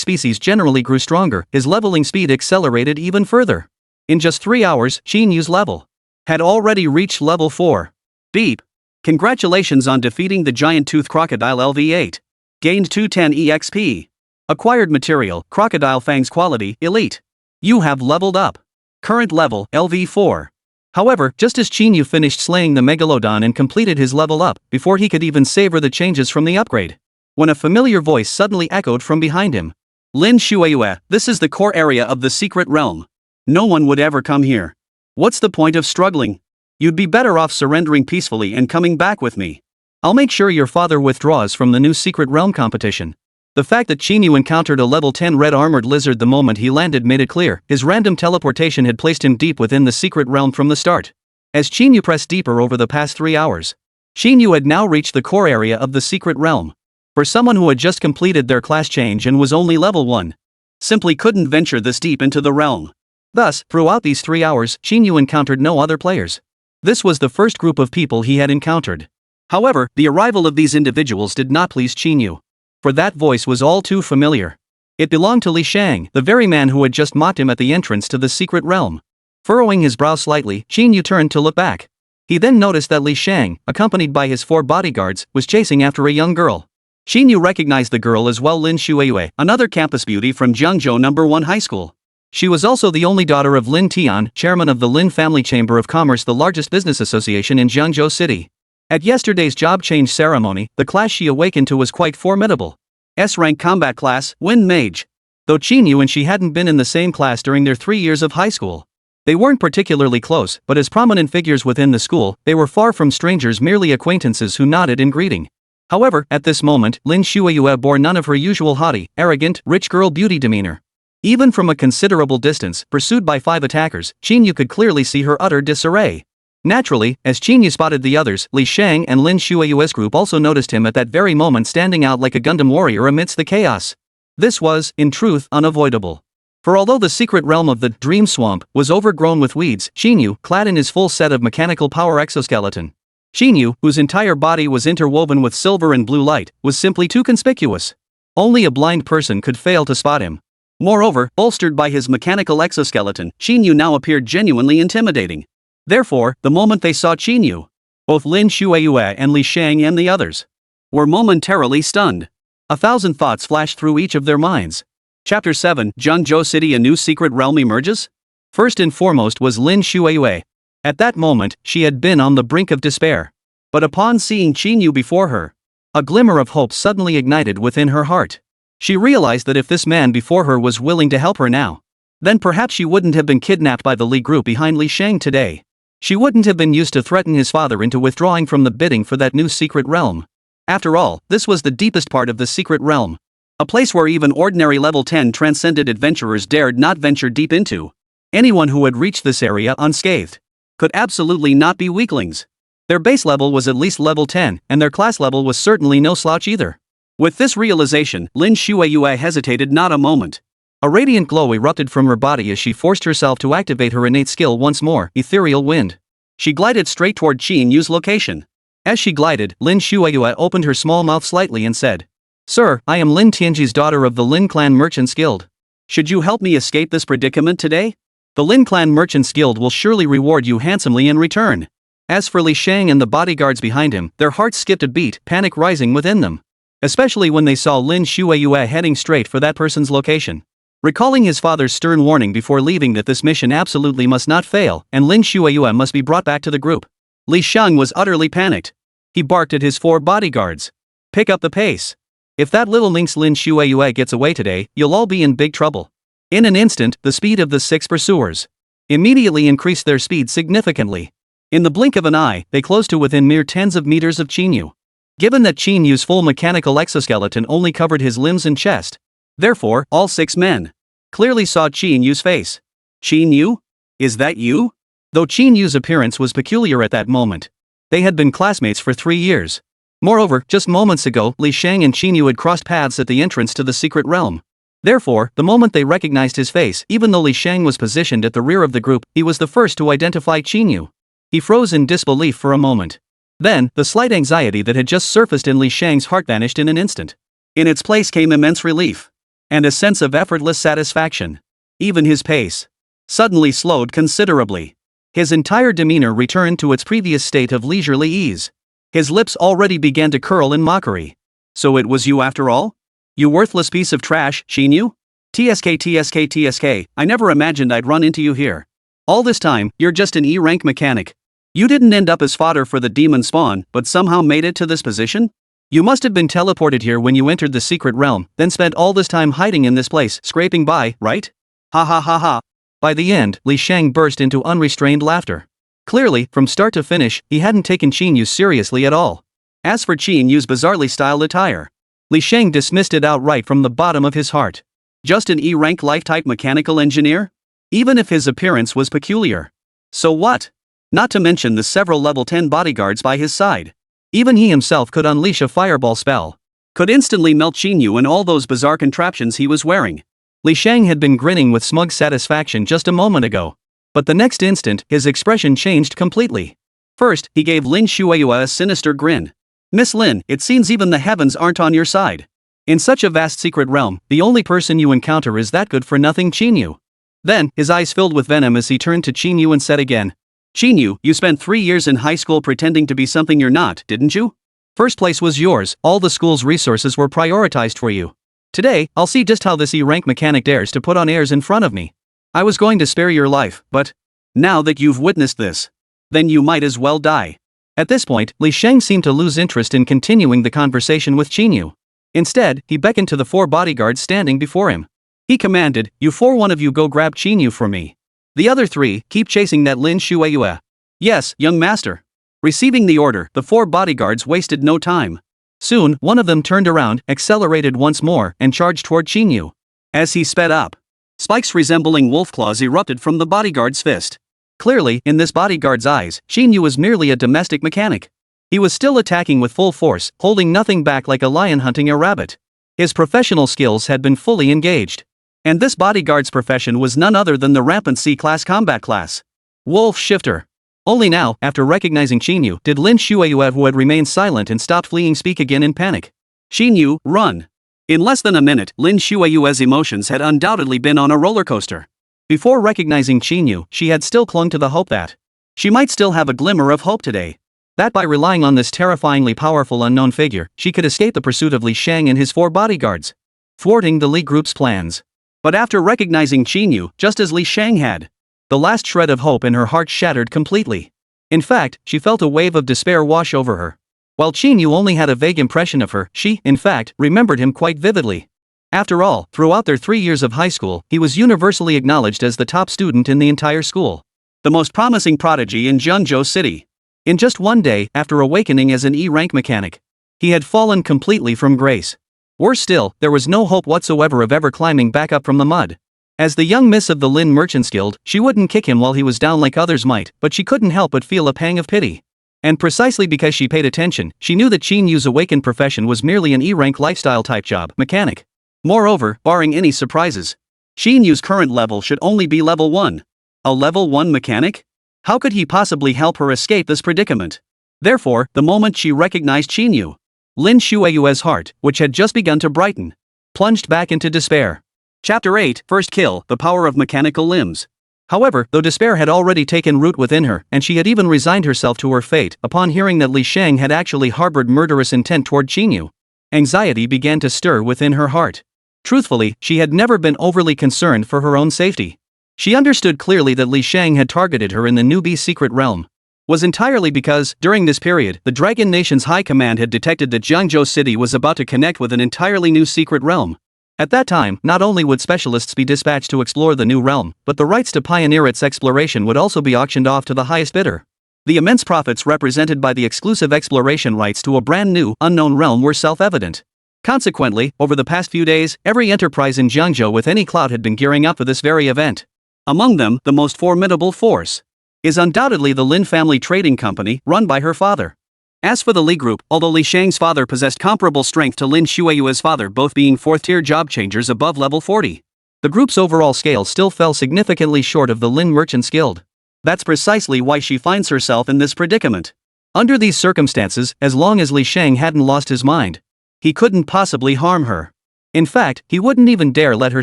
species generally grew stronger, his leveling speed accelerated even further. In just 3 hours, Qín Yǔ's level had already reached level 4. Beep. Congratulations on defeating the giant tooth crocodile LV8. Gained 210 EXP. Acquired material, crocodile fangs quality, elite. You have leveled up. Current level, LV4. However, just as Qín Yǔ finished slaying the megalodon and completed his level up, before he could even savor the changes from the upgrade, when a familiar voice suddenly echoed from behind him. Lin Shueyue, this is the core area of the secret realm. No one would ever come here. What's the point of struggling? You'd be better off surrendering peacefully and coming back with me. I'll make sure your father withdraws from the new secret realm competition. The fact that Qín Yǔ encountered a level 10 red armored lizard the moment he landed made it clear his random teleportation had placed him deep within the secret realm from the start. As Qín Yǔ pressed deeper over the past 3 hours, Qín Yǔ had now reached the core area of the secret realm. For someone who had just completed their class change and was only level 1, simply couldn't venture this deep into the realm. Thus, throughout these 3 hours, Qín Yǔ encountered no other players. This was the first group of people he had encountered. However, the arrival of these individuals did not please Qín Yǔ. For that voice was all too familiar. It belonged to Li Shang, the very man who had just mocked him at the entrance to the secret realm. Furrowing his brow slightly, Qín Yǔ turned to look back. He then noticed that Li Shang, accompanied by his 4 bodyguards, was chasing after a young girl. Qín Yǔ recognized the girl as well, Lin Shuiyue, another campus beauty from Jiangzhou No. 1 High School. She was also the only daughter of Lin Tian, chairman of the Lin Family Chamber of Commerce, the largest business association in Jiangzhou City. At yesterday's job change ceremony, the class she awakened to was quite formidable. S-rank combat class, Wind Mage. Though Qín Yǔ and she hadn't been in the same class during their 3 years of high school, they weren't particularly close, but as prominent figures within the school, they were far from strangers, merely acquaintances who nodded in greeting. However, at this moment, Lin Shuiyue bore none of her usual haughty, arrogant, rich girl beauty demeanor. Even from a considerable distance, pursued by 5 attackers, Qín Yǔ could clearly see her utter disarray. Naturally, as Qín Yǔ spotted the others, Li Shang and Lin Shuiyue's group also noticed him at that very moment, standing out like a Gundam warrior amidst the chaos. This was, in truth, unavoidable. For although the secret realm of the Dream Swamp was overgrown with weeds, Qín Yǔ, clad in his full set of mechanical power exoskeleton, Qín Yǔ, whose entire body was interwoven with silver and blue light, was simply too conspicuous. Only a blind person could fail to spot him. Moreover, bolstered by his mechanical exoskeleton, Qín Yǔ now appeared genuinely intimidating. Therefore, the moment they saw Qín Yǔ, both Lin Shuiyue and Li Shang and the others were momentarily stunned. 1,000 thoughts flashed through each of their minds. Chapter 7, Jiangzhou City, a new secret realm emerges? First and foremost was Lin Shuiyue. At that moment, she had been on the brink of despair. But upon seeing Qín Yǔ before her, a glimmer of hope suddenly ignited within her heart. She realized that if this man before her was willing to help her now, then perhaps she wouldn't have been kidnapped by the Li group behind Li Shang today. She wouldn't have been used to threaten his father into withdrawing from the bidding for that new secret realm. After all, this was the deepest part of the secret realm. A place where even ordinary level 10 transcended adventurers dared not venture deep into. Anyone who had reached this area unscathed could absolutely not be weaklings. Their base level was at least level 10, and their class level was certainly no slouch either. With this realization, Lin Shuiyue hesitated not a moment. A radiant glow erupted from her body as she forced herself to activate her innate skill once more, Ethereal Wind. She glided straight toward Qín Yǔ's location. As she glided, Lin Shuiyue opened her small mouth slightly and said, "Sir, I am Lin Tianji's daughter of the Lin Clan Merchants Guild. Should you help me escape this predicament today? The Lin Clan Merchants Guild will surely reward you handsomely in return." As for Li Shang and the bodyguards behind him, their hearts skipped a beat, panic rising within them. Especially when they saw Lin Shuiyue heading straight for that person's location. Recalling his father's stern warning before leaving that this mission absolutely must not fail, and Lin Shuiyue must be brought back to the group, Li Shang was utterly panicked. He barked at his 4 bodyguards. "Pick up the pace. If that little minx Lin Shuiyue gets away today, you'll all be in big trouble." In an instant, the speed of the 6 pursuers immediately increased their speed significantly. In the blink of an eye, they closed to within mere tens of meters of Qín Yǔ. Given that Qín Yǔ's full mechanical exoskeleton only covered his limbs and chest, therefore, all 6 men clearly saw Qín Yǔ's face. "Qín Yǔ? Is that you?" Though Qín Yǔ's appearance was peculiar at that moment, they had been classmates for 3 years. Moreover, just moments ago, Li Shang and Qín Yǔ had crossed paths at the entrance to the secret realm. Therefore, the moment they recognized his face, even though Li Shang was positioned at the rear of the group, he was the first to identify Qín Yǔ. He froze in disbelief for a moment. Then, the slight anxiety that had just surfaced in Li Shang's heart vanished in an instant. In its place came immense relief and a sense of effortless satisfaction. Even his pace suddenly slowed considerably. His entire demeanor returned to its previous state of leisurely ease. His lips already began to curl in mockery. "So it was you after all? You worthless piece of trash, Qín Yǔ? TSK, I never imagined I'd run into you here. All this time, you're just an E-rank mechanic. You didn't end up as fodder for the demon spawn, but somehow made it to this position? You must have been teleported here when you entered the secret realm, then spent all this time hiding in this place, scraping by, right? Ha ha ha ha." By the end, Li Shang burst into unrestrained laughter. Clearly, from start to finish, he hadn't taken Qín Yǔ seriously at all. As for Qín Yǔ's bizarrely styled attire, Li Shang dismissed it outright from the bottom of his heart. Just an E-rank life-type mechanical engineer? Even if his appearance was peculiar. So what? Not to mention the several level 10 bodyguards by his side. Even he himself could unleash a fireball spell. Could instantly melt Qín Yǔ and all those bizarre contraptions he was wearing. Li Shang had been grinning with smug satisfaction just a moment ago. But the next instant, his expression changed completely. First, he gave Lin Shueyue a sinister grin. Miss Lin, it seems even the heavens aren't on your side. In such a vast secret realm, the only person you encounter is that good-for-nothing Qín Yǔ. Then, his eyes filled with venom as he turned to Qín Yǔ and said again, Qín Yǔ, you spent 3 years in high school pretending to be something you're not, didn't you? First place was yours, all the school's resources were prioritized for you. Today, I'll see just how this E-rank mechanic dares to put on airs in front of me. I was going to spare your life, but now that you've witnessed this, then you might as well die. At this point, Li Shang seemed to lose interest in continuing the conversation with Qín Yǔ. Instead, he beckoned to the 4 bodyguards standing before him. He commanded, you 4, one of you go grab Qín Yǔ for me. The other 3, keep chasing that Lin Shueyue. Yes, young master. Receiving the order, the 4 bodyguards wasted no time. Soon, one of them turned around, accelerated once more, and charged toward Qín Yǔ. As he sped up, spikes resembling wolf claws erupted from the bodyguard's fist. Clearly, in this bodyguard's eyes, Qín Yǔ was merely a domestic mechanic. He was still attacking with full force, holding nothing back like a lion hunting a rabbit. His professional skills had been fully engaged. And this bodyguard's profession was none other than the rampant C-class combat class. Wolf Shifter. Only now, after recognizing Qín Yǔ, did Lin Shueyue, who had remained silent and stopped fleeing, speak again in panic. Qín Yǔ, run. In less than a minute, Lin Shueyue's emotions had undoubtedly been on a roller coaster. Before recognizing Qín Yǔ, she had still clung to the hope that she might still have a glimmer of hope today. That by relying on this terrifyingly powerful unknown figure, she could escape the pursuit of Li Shang and his 4 bodyguards, thwarting the Li group's plans. But after recognizing Qín Yǔ, just as Li Shang had, the last shred of hope in her heart shattered completely. In fact, she felt a wave of despair wash over her. While Qín Yǔ only had a vague impression of her, she, in fact, remembered him quite vividly. After all, throughout their 3 years of high school, he was universally acknowledged as the top student in the entire school. The most promising prodigy in Jiangzhou City. In just one day, after awakening as an E-rank mechanic, he had fallen completely from grace. Worse still, there was no hope whatsoever of ever climbing back up from the mud. As the young miss of the Lin Merchants Guild, she wouldn't kick him while he was down like others might, but she couldn't help but feel a pang of pity. And precisely because she paid attention, she knew that Qín Yǔ's awakened profession was merely an E-rank lifestyle type job, mechanic. Moreover, barring any surprises, Qín Yǔ's current level should only be level 1. A level 1 mechanic? How could he possibly help her escape this predicament? Therefore, the moment she recognized Qín Yǔ, Lin Shueyue's heart, which had just begun to brighten, plunged back into despair. Chapter 8, First Kill, The Power of Mechanical Limbs. However, though despair had already taken root within her, and she had even resigned herself to her fate, upon hearing that Li Shang had actually harbored murderous intent toward Qín Yǔ, anxiety began to stir within her heart. Truthfully, she had never been overly concerned for her own safety. She understood clearly that Li Shang had targeted her in the newbie secret realm was entirely because, during this period, the Dragon Nation's High Command had detected that Jiangzhou City was about to connect with an entirely new secret realm. At that time, not only would specialists be dispatched to explore the new realm, but the rights to pioneer its exploration would also be auctioned off to the highest bidder. The immense profits represented by the exclusive exploration rights to a brand new, unknown realm were self-evident. Consequently, over the past few days, every enterprise in Jiangzhou with any clout had been gearing up for this very event. Among them, the most formidable force is undoubtedly the Lin Family Trading Company, run by her father. As for the Li Group, although Li Shang's father possessed comparable strength to Lin Shueyue's father, both being 4th-tier job changers above level 40, the group's overall scale still fell significantly short of the Lin Merchants Guild. That's precisely why she finds herself in this predicament. Under these circumstances, as long as Li Shang hadn't lost his mind, he couldn't possibly harm her. In fact, he wouldn't even dare let her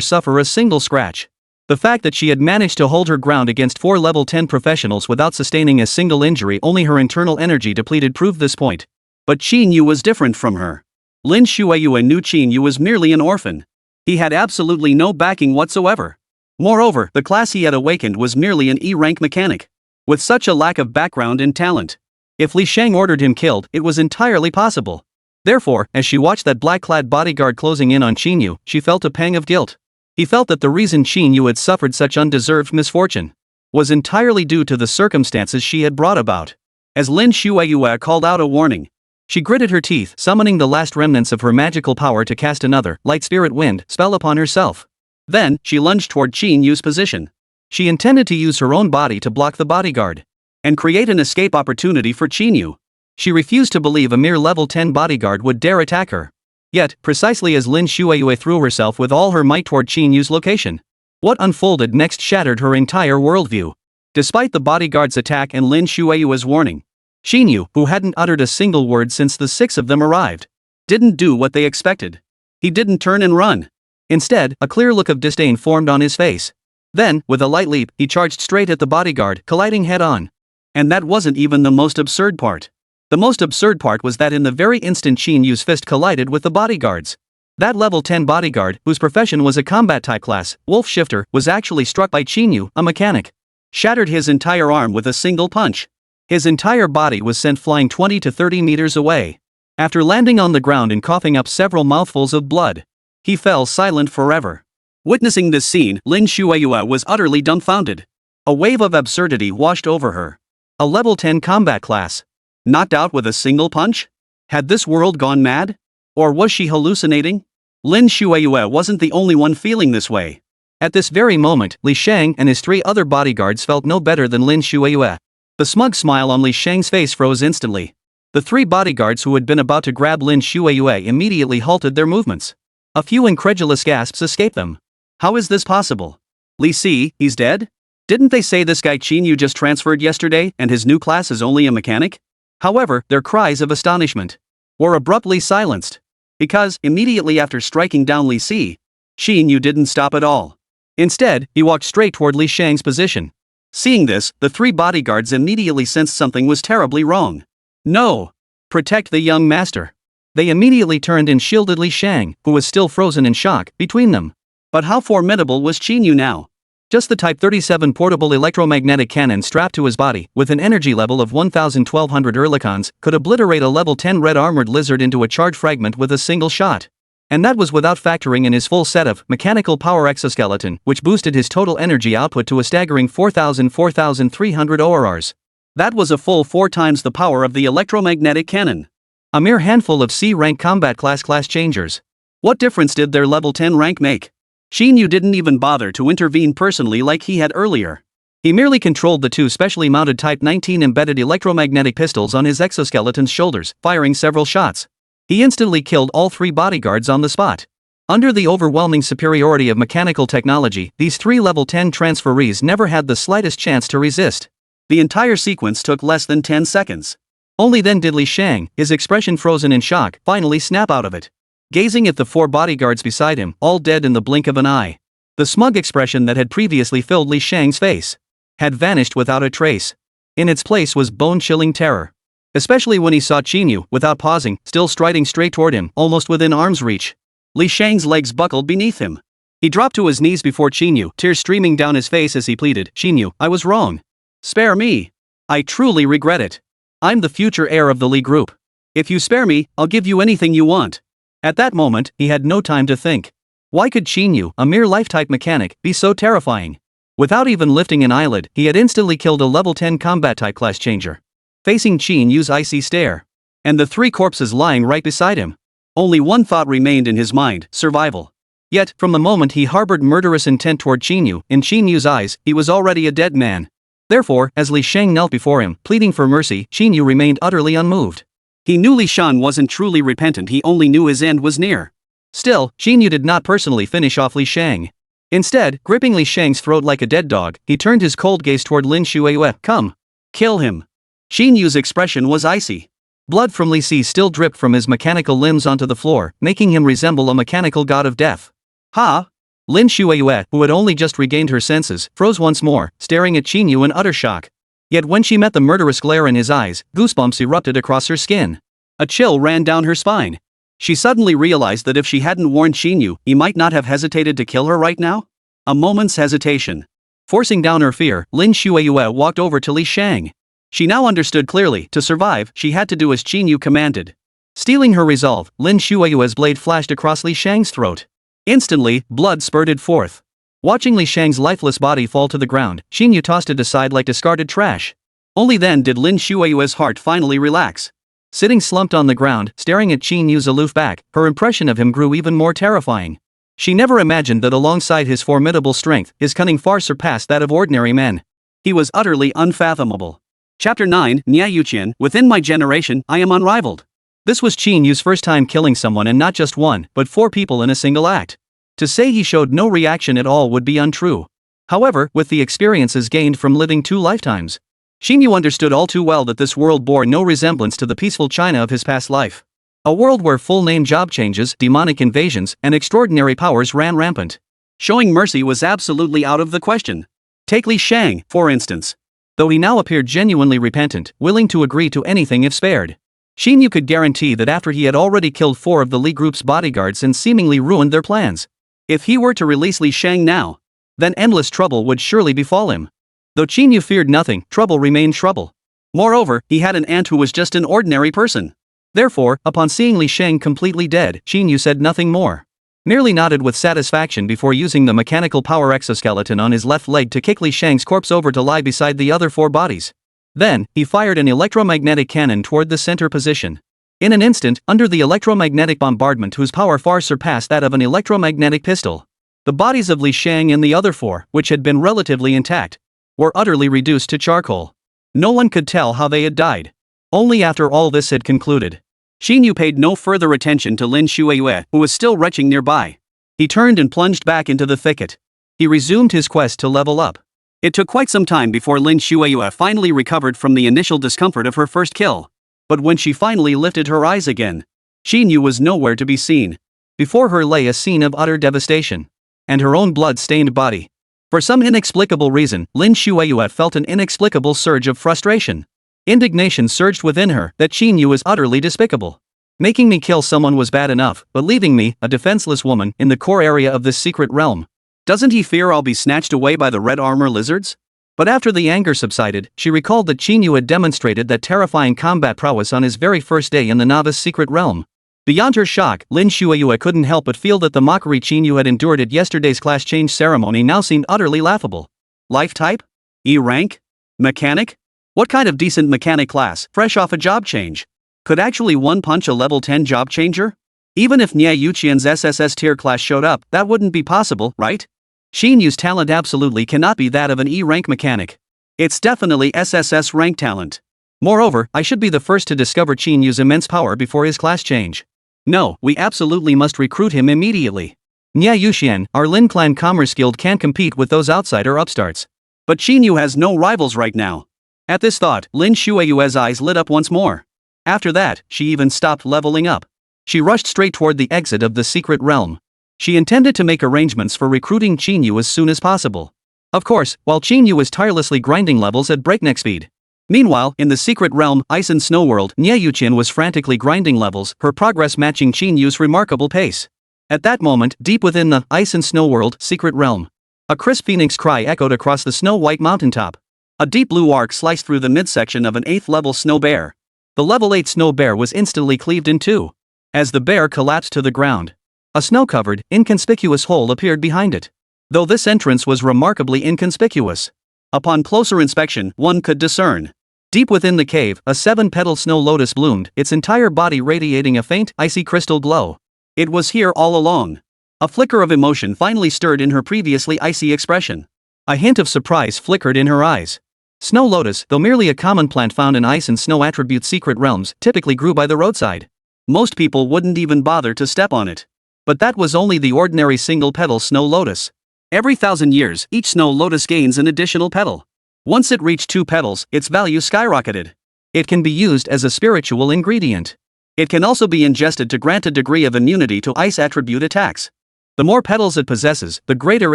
suffer a single scratch. The fact that she had managed to hold her ground against 4 level 10 professionals without sustaining a single injury, only her internal energy depleted, proved this point. But Qín Yǔ was different from her. Lin Shueyue knew Qín Yǔ was merely an orphan. He had absolutely no backing whatsoever. Moreover, the class he had awakened was merely an E-rank mechanic, with such a lack of background and talent. If Li Shang ordered him killed, it was entirely possible. Therefore, as she watched that black-clad bodyguard closing in on Qín Yǔ, she felt a pang of guilt. He felt that the reason Qín Yǔ had suffered such undeserved misfortune was entirely due to the circumstances she had brought about. As Lin Shueyue called out a warning, she gritted her teeth, summoning the last remnants of her magical power to cast another light spirit wind spell upon herself. Then, she lunged toward Qín Yǔ's position. She intended to use her own body to block the bodyguard and create an escape opportunity for Qín Yǔ. She refused to believe a mere level 10 bodyguard would dare attack her. Yet, precisely as Lin Shueyue threw herself with all her might toward Qín Yǔ's location, what unfolded next shattered her entire worldview. Despite the bodyguard's attack and Lin Shueyue's warning, Qín Yǔ, who hadn't uttered a single word since the 6 of them arrived, didn't do what they expected. He didn't turn and run. Instead, a clear look of disdain formed on his face. Then, with a light leap, he charged straight at the bodyguard, colliding head-on. And that wasn't even the most absurd part. The most absurd part was that in the very instant Qín Yǔ's fist collided with the bodyguard's, that level 10 bodyguard, whose profession was a combat type class, wolf shifter, was actually struck by Qín Yǔ, a mechanic. Shattered his entire arm with a single punch. His entire body was sent flying 20 to 30 meters away. After landing on the ground and coughing up several mouthfuls of blood, he fell silent forever. Witnessing this scene, Lin Shueyue was utterly dumbfounded. A wave of absurdity washed over her. A level 10 combat class, knocked out with a single punch? Had this world gone mad? Or was she hallucinating? Lin Shueyue wasn't the only one feeling this way. At this very moment, Li Shang and his 3 other bodyguards felt no better than Lin Shueyue. The smug smile on Li Shang's face froze instantly. The 3 bodyguards who had been about to grab Lin Shueyue immediately halted their movements. A few incredulous gasps escaped them. How is this possible? Li Si, he's dead? Didn't they say this guy Qín Yǔ just transferred yesterday and his new class is only a mechanic? However, their cries of astonishment were abruptly silenced. Because, immediately after striking down Li Si, Qín Yǔ didn't stop at all. Instead, he walked straight toward Li Shang's position. Seeing this, the 3 bodyguards immediately sensed something was terribly wrong. No! Protect the young master. They immediately turned and shielded Li Shang, who was still frozen in shock, between them. But how formidable was Qín Yǔ now? Just the Type 37 portable electromagnetic cannon strapped to his body, with an energy level of 1,1200 railguns, could obliterate a level 10 red armored lizard into a charred fragment with a single shot. And that was without factoring in his full set of mechanical power exoskeleton, which boosted his total energy output to a staggering 4,300 ORRs. That was a full 4 times the power of the electromagnetic cannon. A mere handful of C-rank combat class changers. What difference did their level 10 rank make? Qín Yǔ didn't even bother to intervene personally like he had earlier. He merely controlled the 2 specially mounted Type 19 embedded electromagnetic pistols on his exoskeleton's shoulders, firing several shots. He instantly killed all 3 bodyguards on the spot. Under the overwhelming superiority of mechanical technology, these 3 level 10 transferees never had the slightest chance to resist. The entire sequence took less than 10 seconds. Only then did Li Shang, his expression frozen in shock, finally snap out of it. Gazing at the 4 bodyguards beside him, all dead in the blink of an eye. The smug expression that had previously filled Li Shang's face had vanished without a trace. In its place was bone-chilling terror. Especially when he saw Qín Yǔ, without pausing, still striding straight toward him, almost within arm's reach. Li Shang's legs buckled beneath him. He dropped to his knees before Qín Yǔ, tears streaming down his face as he pleaded, "Qín Yǔ, I was wrong. Spare me. I truly regret it. I'm the future heir of the Li group. If you spare me, I'll give you anything you want." At that moment, he had no time to think. Why could Qín Yǔ, a mere life-type mechanic, be so terrifying? Without even lifting an eyelid, he had instantly killed a level 10 combat-type class changer. Facing Qín Yǔ's icy stare, and the 3 corpses lying right beside him, only one thought remained in his mind: survival. Yet, from the moment he harbored murderous intent toward Qín Yǔ, in Qín Yǔ's eyes, he was already a dead man. Therefore, as Li Shang knelt before him, pleading for mercy, Qín Yǔ remained utterly unmoved. He knew Li Shan wasn't truly repentant, he only knew his end was near. Still, Qín Yǔ did not personally finish off Li Shang. Instead, gripping Li Shang's throat like a dead dog, he turned his cold gaze toward Lin Shueyue. "Come. Kill him." Qín Yǔ's expression was icy. Blood from Li Si still dripped from his mechanical limbs onto the floor, making him resemble a mechanical god of death. "Ha!" Lin Shueyue, who had only just regained her senses, froze once more, staring at Qín Yǔ in utter shock. Yet when she met the murderous glare in his eyes, goosebumps erupted across her skin. A chill ran down her spine. She suddenly realized that if she hadn't warned Qín Yǔ, he might not have hesitated to kill her right now. A moment's hesitation. Forcing down her fear, Lin Shueyue walked over to Li Shang. She now understood clearly, to survive, she had to do as Qín Yǔ commanded. Stealing her resolve, Lin Shueyue's blade flashed across Li Shang's throat. Instantly, blood spurted forth. Watching Li Shang's lifeless body fall to the ground, Qín Yǔ tossed it aside like discarded trash. Only then did Lin Xueyue's heart finally relax. Sitting slumped on the ground, staring at Qín Yǔ's aloof back, her impression of him grew even more terrifying. She never imagined that alongside his formidable strength, his cunning far surpassed that of ordinary men. He was utterly unfathomable. Chapter 9, Niè Yǔqiān, Within my generation, I am unrivaled. This was Qín Yǔ's first time killing someone, and not just one, but 4 people in a single act. To say he showed no reaction at all would be untrue. However, with the experiences gained from living 2 lifetimes, Qín Yǔ understood all too well that this world bore no resemblance to the peaceful China of his past life. A world where full-name job changes, demonic invasions, and extraordinary powers ran rampant. Showing mercy was absolutely out of the question. Take Li Shang, for instance. Though he now appeared genuinely repentant, willing to agree to anything if spared, Qín Yǔ could guarantee that after he had already killed 4 of the Li group's bodyguards and seemingly ruined their plans, if he were to release Li Shang now, then endless trouble would surely befall him. Though Qín Yǔ feared nothing, trouble remained trouble. Moreover, he had an aunt who was just an ordinary person. Therefore, upon seeing Li Shang completely dead, Qín Yǔ said nothing more. Merely nodded with satisfaction before using the mechanical power exoskeleton on his left leg to kick Li Shang's corpse over to lie beside the other 4 bodies. Then, he fired an electromagnetic cannon toward the center position. In an instant, under the electromagnetic bombardment whose power far surpassed that of an electromagnetic pistol, the bodies of Li Shang and the other 4, which had been relatively intact, were utterly reduced to charcoal. No one could tell how they had died. Only after all this had concluded, Qín Yǔ paid no further attention to Lin Xueyue, who was still retching nearby. He turned and plunged back into the thicket. He resumed his quest to level up. It took quite some time before Lin Xueyue finally recovered from the initial discomfort of her first kill. But when she finally lifted her eyes again, Qín Yǔ was nowhere to be seen. Before her lay a scene of utter devastation, and her own blood-stained body. For some inexplicable reason, Lin Xueyue felt an inexplicable surge of frustration. Indignation surged within her that Qín Yǔ was utterly despicable. Making me kill someone was bad enough, but leaving me, a defenseless woman, in the core area of this secret realm. Doesn't he fear I'll be snatched away by the red armor lizards? But after the anger subsided, she recalled that Qín Yǔ had demonstrated that terrifying combat prowess on his very first day in the novice secret realm. Beyond her shock, Lin Xueyue couldn't help but feel that the mockery Qín Yǔ had endured at yesterday's class change ceremony now seemed utterly laughable. Life type? E rank? Mechanic? What kind of decent mechanic class, fresh off a job change, could actually one-punch a level 10 job changer? Even if Niè Yǔqiān's SSS tier class showed up, that wouldn't be possible, right? Qín Yǔ's talent absolutely cannot be that of an E-rank mechanic. It's definitely SSS rank talent. Moreover, I should be the first to discover Qín Yǔ's immense power before his class change. No, we absolutely must recruit him immediately. Niè Yǔqiān, our Lin Clan Commerce Guild can't compete with those outsider upstarts. But Qín Yǔ has no rivals right now. At this thought, Lin Xueyue's eyes lit up once more. After that, she even stopped leveling up. She rushed straight toward the exit of the secret realm. She intended to make arrangements for recruiting Qín Yǔ as soon as possible. Of course, while Qín Yǔ was tirelessly grinding levels at breakneck speed. Meanwhile, in the secret realm, Ice and Snow World, Niè Yǔqiān was frantically grinding levels, her progress matching Qín Yǔ's remarkable pace. At that moment, deep within the Ice and Snow World secret realm, a crisp phoenix cry echoed across the snow-white mountaintop. A deep blue arc sliced through the midsection of an 8th level snow bear. The level 8 snow bear was instantly cleaved in 2. As the bear collapsed to the ground, a snow-covered, inconspicuous hole appeared behind it. Though this entrance was remarkably inconspicuous, upon closer inspection, one could discern. Deep within the cave, a 7-petaled snow lotus bloomed, its entire body radiating a faint, icy crystal glow. It was here all along. A flicker of emotion finally stirred in her previously icy expression. A hint of surprise flickered in her eyes. Snow lotus, though merely a common plant found in ice and snow attribute secret realms, typically grew by the roadside. Most people wouldn't even bother to step on it. But that was only the ordinary single-petal snow lotus. Every 1,000 years, each snow lotus gains an additional petal. Once it reached 2 petals, its value skyrocketed. It can be used as a spiritual ingredient. It can also be ingested to grant a degree of immunity to ice attribute attacks. The more petals it possesses, the greater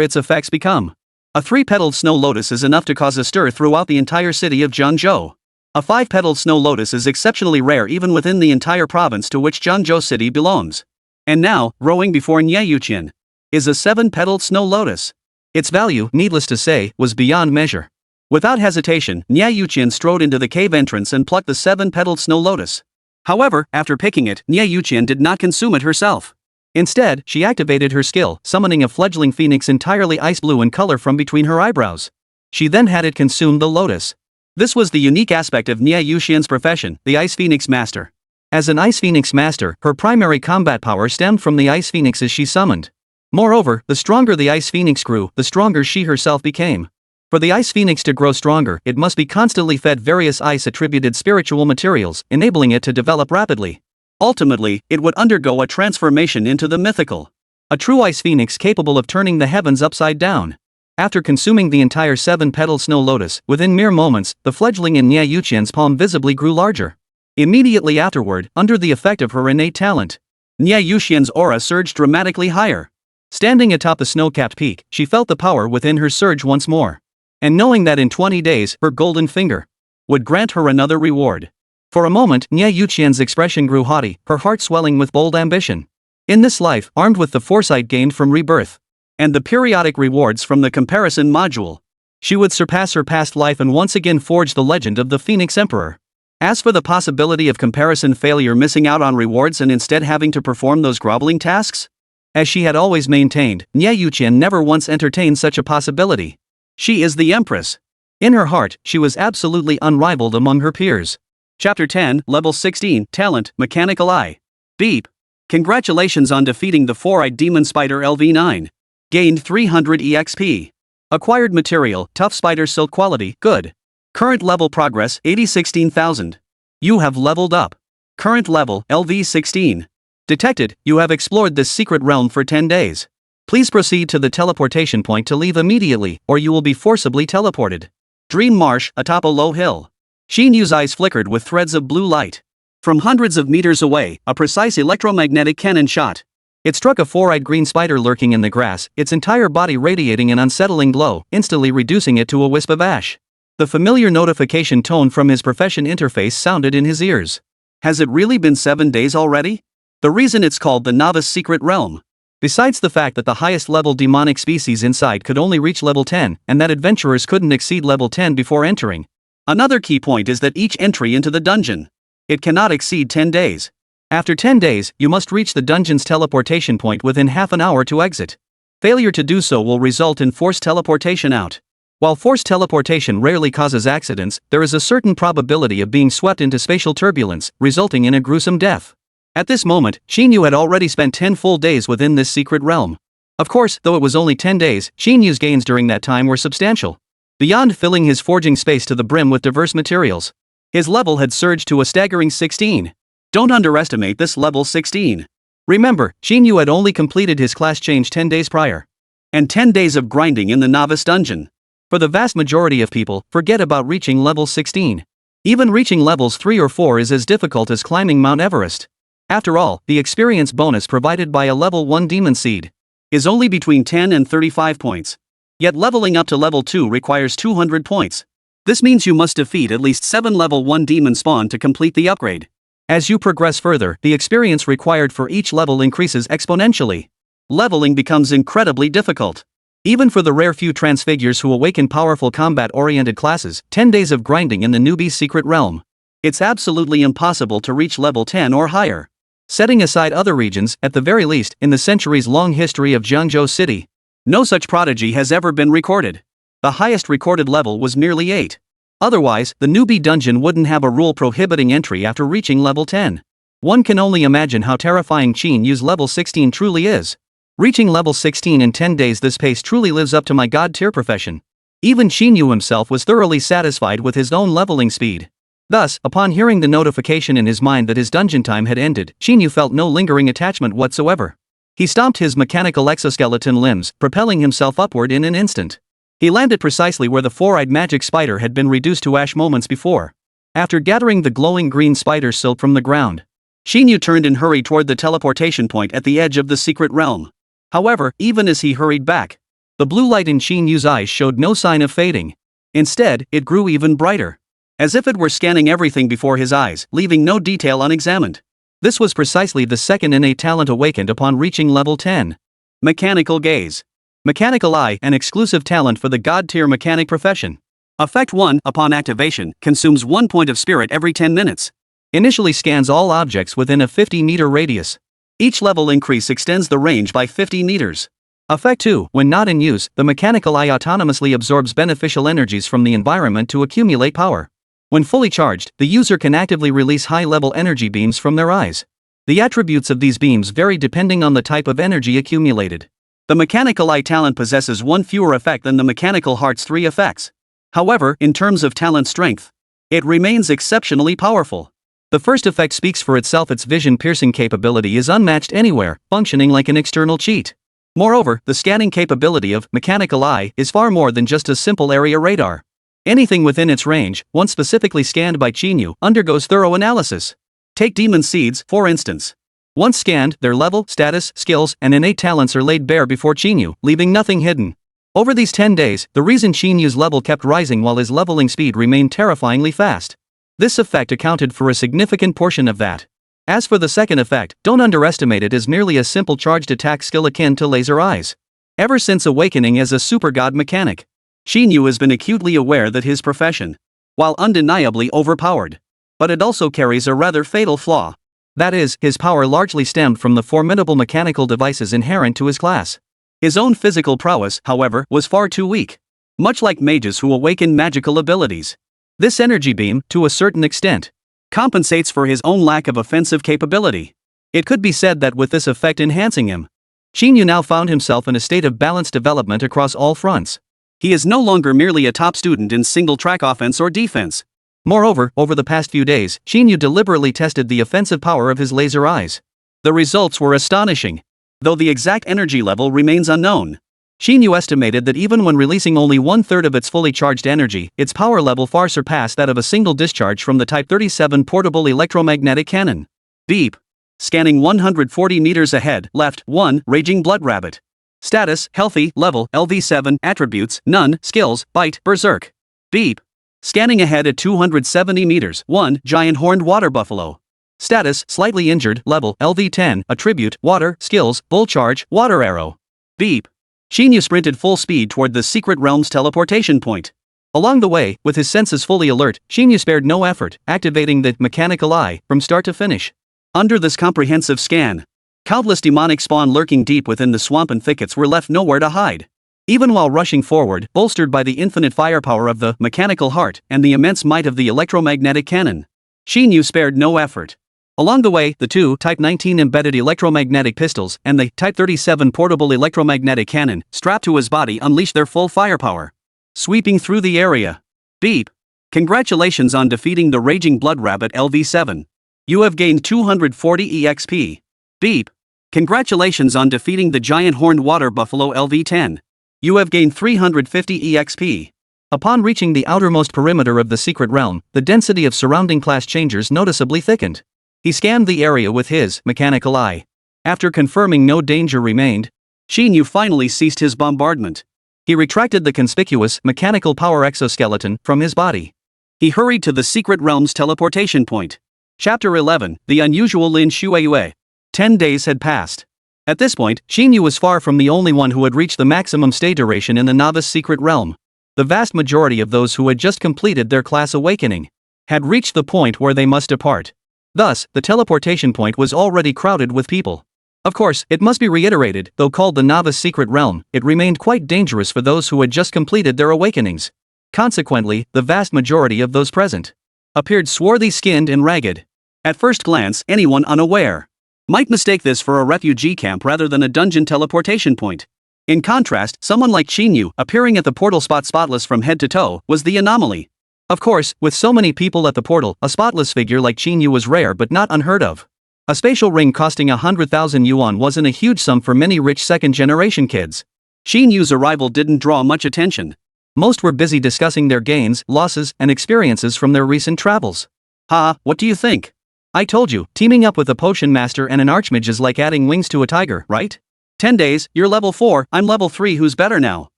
its effects become. A 3-petaled snow lotus is enough to cause a stir throughout the entire city of Zhengzhou. A 5-petaled snow lotus is exceptionally rare even within the entire province to which Zhengzhou city belongs. And now, rowing before Niè Yǔqiān, is a 7-petaled snow lotus. Its value, needless to say, was beyond measure. Without hesitation, Niè Yǔqiān strode into the cave entrance and plucked the 7-petaled snow lotus. However, after picking it, Niè Yǔqiān did not consume it herself. Instead, she activated her skill, summoning a fledgling phoenix entirely ice blue in color from between her eyebrows. She then had it consume the lotus. This was the unique aspect of Niè Yǔqiān's profession, the Ice Phoenix Master. As an Ice Phoenix Master, her primary combat power stemmed from the Ice Phoenixes she summoned. Moreover, the stronger the Ice Phoenix grew, the stronger she herself became. For the Ice Phoenix to grow stronger, it must be constantly fed various ice-attributed spiritual materials, enabling it to develop rapidly. Ultimately, it would undergo a transformation into the mythical. A true Ice Phoenix capable of turning the heavens upside down. After consuming the entire 7-petaled snow lotus, within mere moments, the fledgling in Niè Yǔqiān's palm visibly grew larger. Immediately afterward, under the effect of her innate talent, Niè Yǔqiān's aura surged dramatically higher. Standing atop the snow-capped peak, she felt the power within her surge once more. And knowing that in 20 days, her golden finger would grant her another reward. For a moment, Niè Yǔqiān's expression grew haughty, her heart swelling with bold ambition. In this life, armed with the foresight gained from rebirth, and the periodic rewards from the comparison module, she would surpass her past life and once again forge the legend of the Phoenix Emperor. As for the possibility of comparison failure, missing out on rewards and instead having to perform those groveling tasks? As she had always maintained, Niè Yǔqiān never once entertained such a possibility. She is the Empress. In her heart, she was absolutely unrivaled among her peers. Chapter 10, Level 16, Talent, Mechanical Eye. Beep. Congratulations on defeating the 4-eyed demon spider LV9. Gained 300 EXP. Acquired material, tough spider silk quality, good. Current level progress, 8016,000. You have leveled up. Current level, LV16. Detected, you have explored this secret realm for 10 days. Please proceed to the teleportation point to leave immediately, or you will be forcibly teleported. Dream Marsh, atop a low hill. Qín Yǔ's eyes flickered with threads of blue light. From hundreds of meters away, a precise electromagnetic cannon shot. It struck a 4-eyed green spider lurking in the grass, its entire body radiating an unsettling glow, instantly reducing it to a wisp of ash. The familiar notification tone from his profession interface sounded in his ears. Has it really been 7 days already? The reason it's called the Novice Secret Realm. Besides the fact that the highest level demonic species inside could only reach level 10, and that adventurers couldn't exceed level 10 before entering. Another key point is that each entry into the dungeon, it cannot exceed 10 days. After 10 days, you must reach the dungeon's teleportation point within half an hour to exit. Failure to do so will result in forced teleportation out. While forced teleportation rarely causes accidents, there is a certain probability of being swept into spatial turbulence, resulting in a gruesome death. At this moment, Qín Yǔ had already spent 10 full days within this secret realm. Of course, though it was only 10 days, Qín Yǔ's gains during that time were substantial. Beyond filling his forging space to the brim with diverse materials, his level had surged to a staggering 16. Don't underestimate this level 16. Remember, Qín Yǔ had only completed his class change 10 days prior. And 10 days of grinding in the novice dungeon. For the vast majority of people, forget about reaching level 16. Even reaching levels 3 or 4 is as difficult as climbing Mount Everest. After all, the experience bonus provided by a level 1 demon seed is only between 10 and 35 points. Yet leveling up to level 2 requires 200 points. This means you must defeat at least 7 level 1 demon spawn to complete the upgrade. As you progress further, the experience required for each level increases exponentially. Leveling becomes incredibly difficult. Even for the rare few transfigures who awaken powerful combat-oriented classes, 10 days of grinding in the newbie's secret realm. It's absolutely impossible to reach level 10 or higher. Setting aside other regions, at the very least, in the centuries-long history of Jiangzhou City, no such prodigy has ever been recorded. The highest recorded level was merely 8. Otherwise, the newbie dungeon wouldn't have a rule prohibiting entry after reaching level 10. One can only imagine how terrifying Qín Yǔ's level 16 truly is. Reaching level 16 in 10 days, this pace truly lives up to my god-tier profession. Even Qín Yǔ himself was thoroughly satisfied with his own leveling speed. Thus, upon hearing the notification in his mind that his dungeon time had ended, Qín Yǔ felt no lingering attachment whatsoever. He stomped his mechanical exoskeleton limbs, propelling himself upward in an instant. He landed precisely where the 4-eyed magic spider had been reduced to ash moments before. After gathering the glowing green spider silk from the ground, Qín Yǔ turned and hurried toward the teleportation point at the edge of the secret realm. However, even as he hurried back, the blue light in Qín Yǔ's eyes showed no sign of fading. Instead, it grew even brighter. As if it were scanning everything before his eyes, leaving no detail unexamined. This was precisely the second innate talent awakened upon reaching level 10. Mechanical Gaze. Mechanical Eye, an exclusive talent for the god-tier mechanic profession. Effect 1, upon activation, consumes 1 point of spirit every 10 minutes. Initially scans all objects within a 50-meter radius. Each level increase extends the range by 50 meters. Effect 2. When not in use, the mechanical eye autonomously absorbs beneficial energies from the environment to accumulate power. When fully charged, the user can actively release high-level energy beams from their eyes. The attributes of these beams vary depending on the type of energy accumulated. The mechanical eye talent possesses one fewer effect than the mechanical heart's 3 effects. However, in terms of talent strength, it remains exceptionally powerful. The first effect speaks for itself. Its vision-piercing capability is unmatched anywhere, functioning like an external cheat. Moreover, the scanning capability of mechanical eye is far more than just a simple area radar. Anything within its range, once specifically scanned by Qín Yǔ, undergoes thorough analysis. Take demon seeds, for instance. Once scanned, their level, status, skills, and innate talents are laid bare before Qín Yǔ, leaving nothing hidden. Over these 10 days, the reason Qín Yǔ's level kept rising while his leveling speed remained terrifyingly fast. This effect accounted for a significant portion of that. As for the second effect, don't underestimate it as merely a simple charged attack skill akin to laser eyes. Ever since awakening as a super god mechanic, Qín Yǔ has been acutely aware that his profession, while undeniably overpowered, but it also carries a rather fatal flaw. That is, his power largely stemmed from the formidable mechanical devices inherent to his class. His own physical prowess, however, was far too weak. Much like mages who awaken magical abilities, this energy beam, to a certain extent, compensates for his own lack of offensive capability. It could be said that with this effect enhancing him, Qín Yǔ now found himself in a state of balanced development across all fronts. He is no longer merely a top student in single-track offense or defense. Moreover, over the past few days, Qín Yǔ deliberately tested the offensive power of his laser eyes. The results were astonishing, though the exact energy level remains unknown. Qín Yǔ estimated that even when releasing only 1/3 of its fully charged energy, its power level far surpassed that of a single discharge from the Type 37 portable electromagnetic cannon. Beep. Scanning 140 meters ahead, left, 1, Raging Blood Rabbit. Status, healthy, level, LV7, attributes, none, skills, bite, berserk. Beep. Scanning ahead at 270 meters, 1, Giant Horned Water Buffalo. Status, slightly injured, level, LV10, attribute, water, skills, bull charge, water arrow. Beep. Qín Yǔ sprinted full speed toward the Secret Realm's teleportation point. Along the way, with his senses fully alert, Qín Yǔ spared no effort, activating the mechanical eye from start to finish. Under this comprehensive scan, countless demonic spawn lurking deep within the swamp and thickets were left nowhere to hide. Even while rushing forward, bolstered by the infinite firepower of the mechanical heart and the immense might of the electromagnetic cannon, Qín Yǔ spared no effort. Along the way, the 2 Type 19 embedded electromagnetic pistols and the Type 37 portable electromagnetic cannon, strapped to his body, unleashed their full firepower, sweeping through the area. Beep. Congratulations on defeating the Raging Blood Rabbit LV7. You have gained 240 EXP. Beep. Congratulations on defeating the Giant Horned Water Buffalo LV10. You have gained 350 EXP. Upon reaching the outermost perimeter of the Secret Realm, the density of surrounding class changers noticeably thickened. He scanned the area with his mechanical eye. After confirming no danger remained, Qín Yǔ finally ceased his bombardment. He retracted the conspicuous mechanical power exoskeleton from his body. He hurried to the Secret Realm's teleportation point. Chapter 11, The Unusual Lin Shueyue. 10 days had passed. At this point, Qín Yǔ was far from the only one who had reached the maximum stay duration in the novice Secret Realm. The vast majority of those who had just completed their class awakening had reached the point where they must depart. Thus, the teleportation point was already crowded with people. Of course, it must be reiterated, though called the Novice Secret Realm, it remained quite dangerous for those who had just completed their awakenings. Consequently, the vast majority of those present appeared swarthy-skinned and ragged. At first glance, anyone unaware might mistake this for a refugee camp rather than a dungeon teleportation point. In contrast, someone like Qín Yǔ, appearing at the portal spot spotless from head to toe, was the anomaly. Of course, with so many people at the portal, a spotless figure like Qín Yǔ was rare but not unheard of. A spatial ring costing 100,000 yuan wasn't a huge sum for many rich second-generation kids. Qín Yǔ's arrival didn't draw much attention. Most were busy discussing their gains, losses, and experiences from their recent travels. Ha, what do you think? I told you, teaming up with a potion master and an archmage is like adding wings to a tiger, right? 10 days, you're level 4, I'm level 3, who's better now?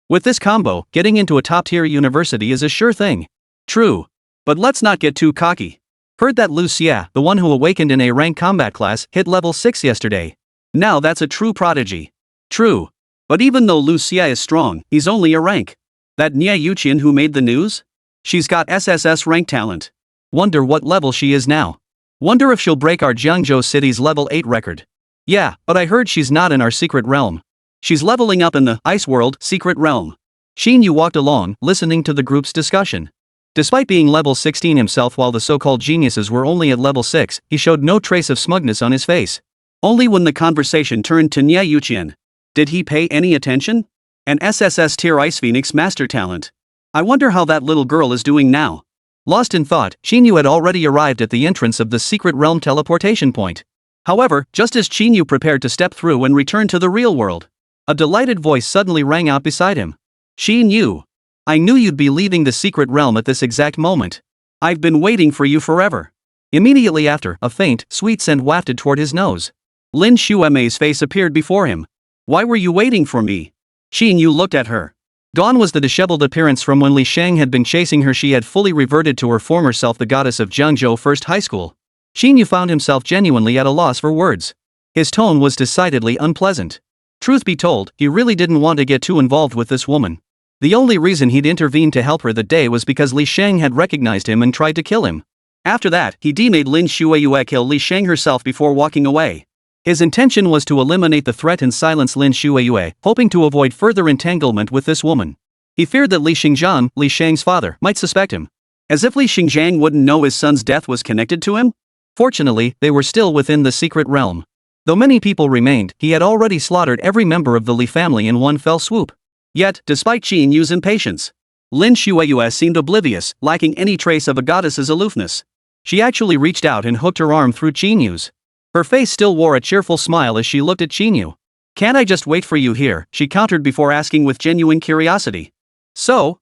With this combo, getting into a top-tier university is a sure thing. True. But let's not get too cocky. Heard that Lu Xia, the one who awakened in a rank combat class, hit level 6 yesterday. Now that's a true prodigy. True. But even though Lu Xia is strong, he's only a rank. That Niè Yǔqiān who made the news? She's got SSS rank talent. Wonder what level she is now. Wonder if she'll break our Jiangzhou city's level 8 record. Yeah, but I heard she's not in our secret realm. She's leveling up in the Ice World secret realm. Qín Yǔ walked along, listening to the group's discussion. Despite being level 16 himself while the so-called geniuses were only at level 6, he showed no trace of smugness on his face. Only when the conversation turned to Niè Yǔqiān did he pay any attention. An SSS tier Ice Phoenix master talent. I wonder how that little girl is doing now. Lost in thought, Qín Yǔ had already arrived at the entrance of the secret realm teleportation point. However, just as Qín Yǔ prepared to step through and return to the real world, a delighted voice suddenly rang out beside him. Qín Yǔ, I knew you'd be leaving the secret realm at this exact moment. I've been waiting for you forever. Immediately after, a faint, sweet scent wafted toward his nose. Lin Xueme's face appeared before him. Why were you waiting for me? Qín Yǔ looked at her. Gone was the disheveled appearance from when Li Shang had been chasing her. She had fully reverted to her former self, the goddess of Jiangzhou First High School. Qín Yǔ found himself genuinely at a loss for words. His tone was decidedly unpleasant. Truth be told, he really didn't want to get too involved with this woman. The only reason he'd intervened to help her that day was because Li Shang had recognized him and tried to kill him. After that, he demade Lin Xueyue kill Li Shang herself before walking away. His intention was to eliminate the threat and silence Lin Xueyue, hoping to avoid further entanglement with this woman. He feared that Li Xingzhan, Li Shang's father, might suspect him. As if Li Xingzhang wouldn't know his son's death was connected to him? Fortunately, they were still within the secret realm. Though many people remained, he had already slaughtered every member of the Li family in one fell swoop. Yet, despite Qín Yǔ's impatience, Lin Xueyue seemed oblivious, lacking any trace of a goddess's aloofness. She actually reached out and hooked her arm through Qín Yǔ's. Her face still wore a cheerful smile as she looked at Qín Yǔ. Can't I just wait for you here? She countered before asking with genuine curiosity. So?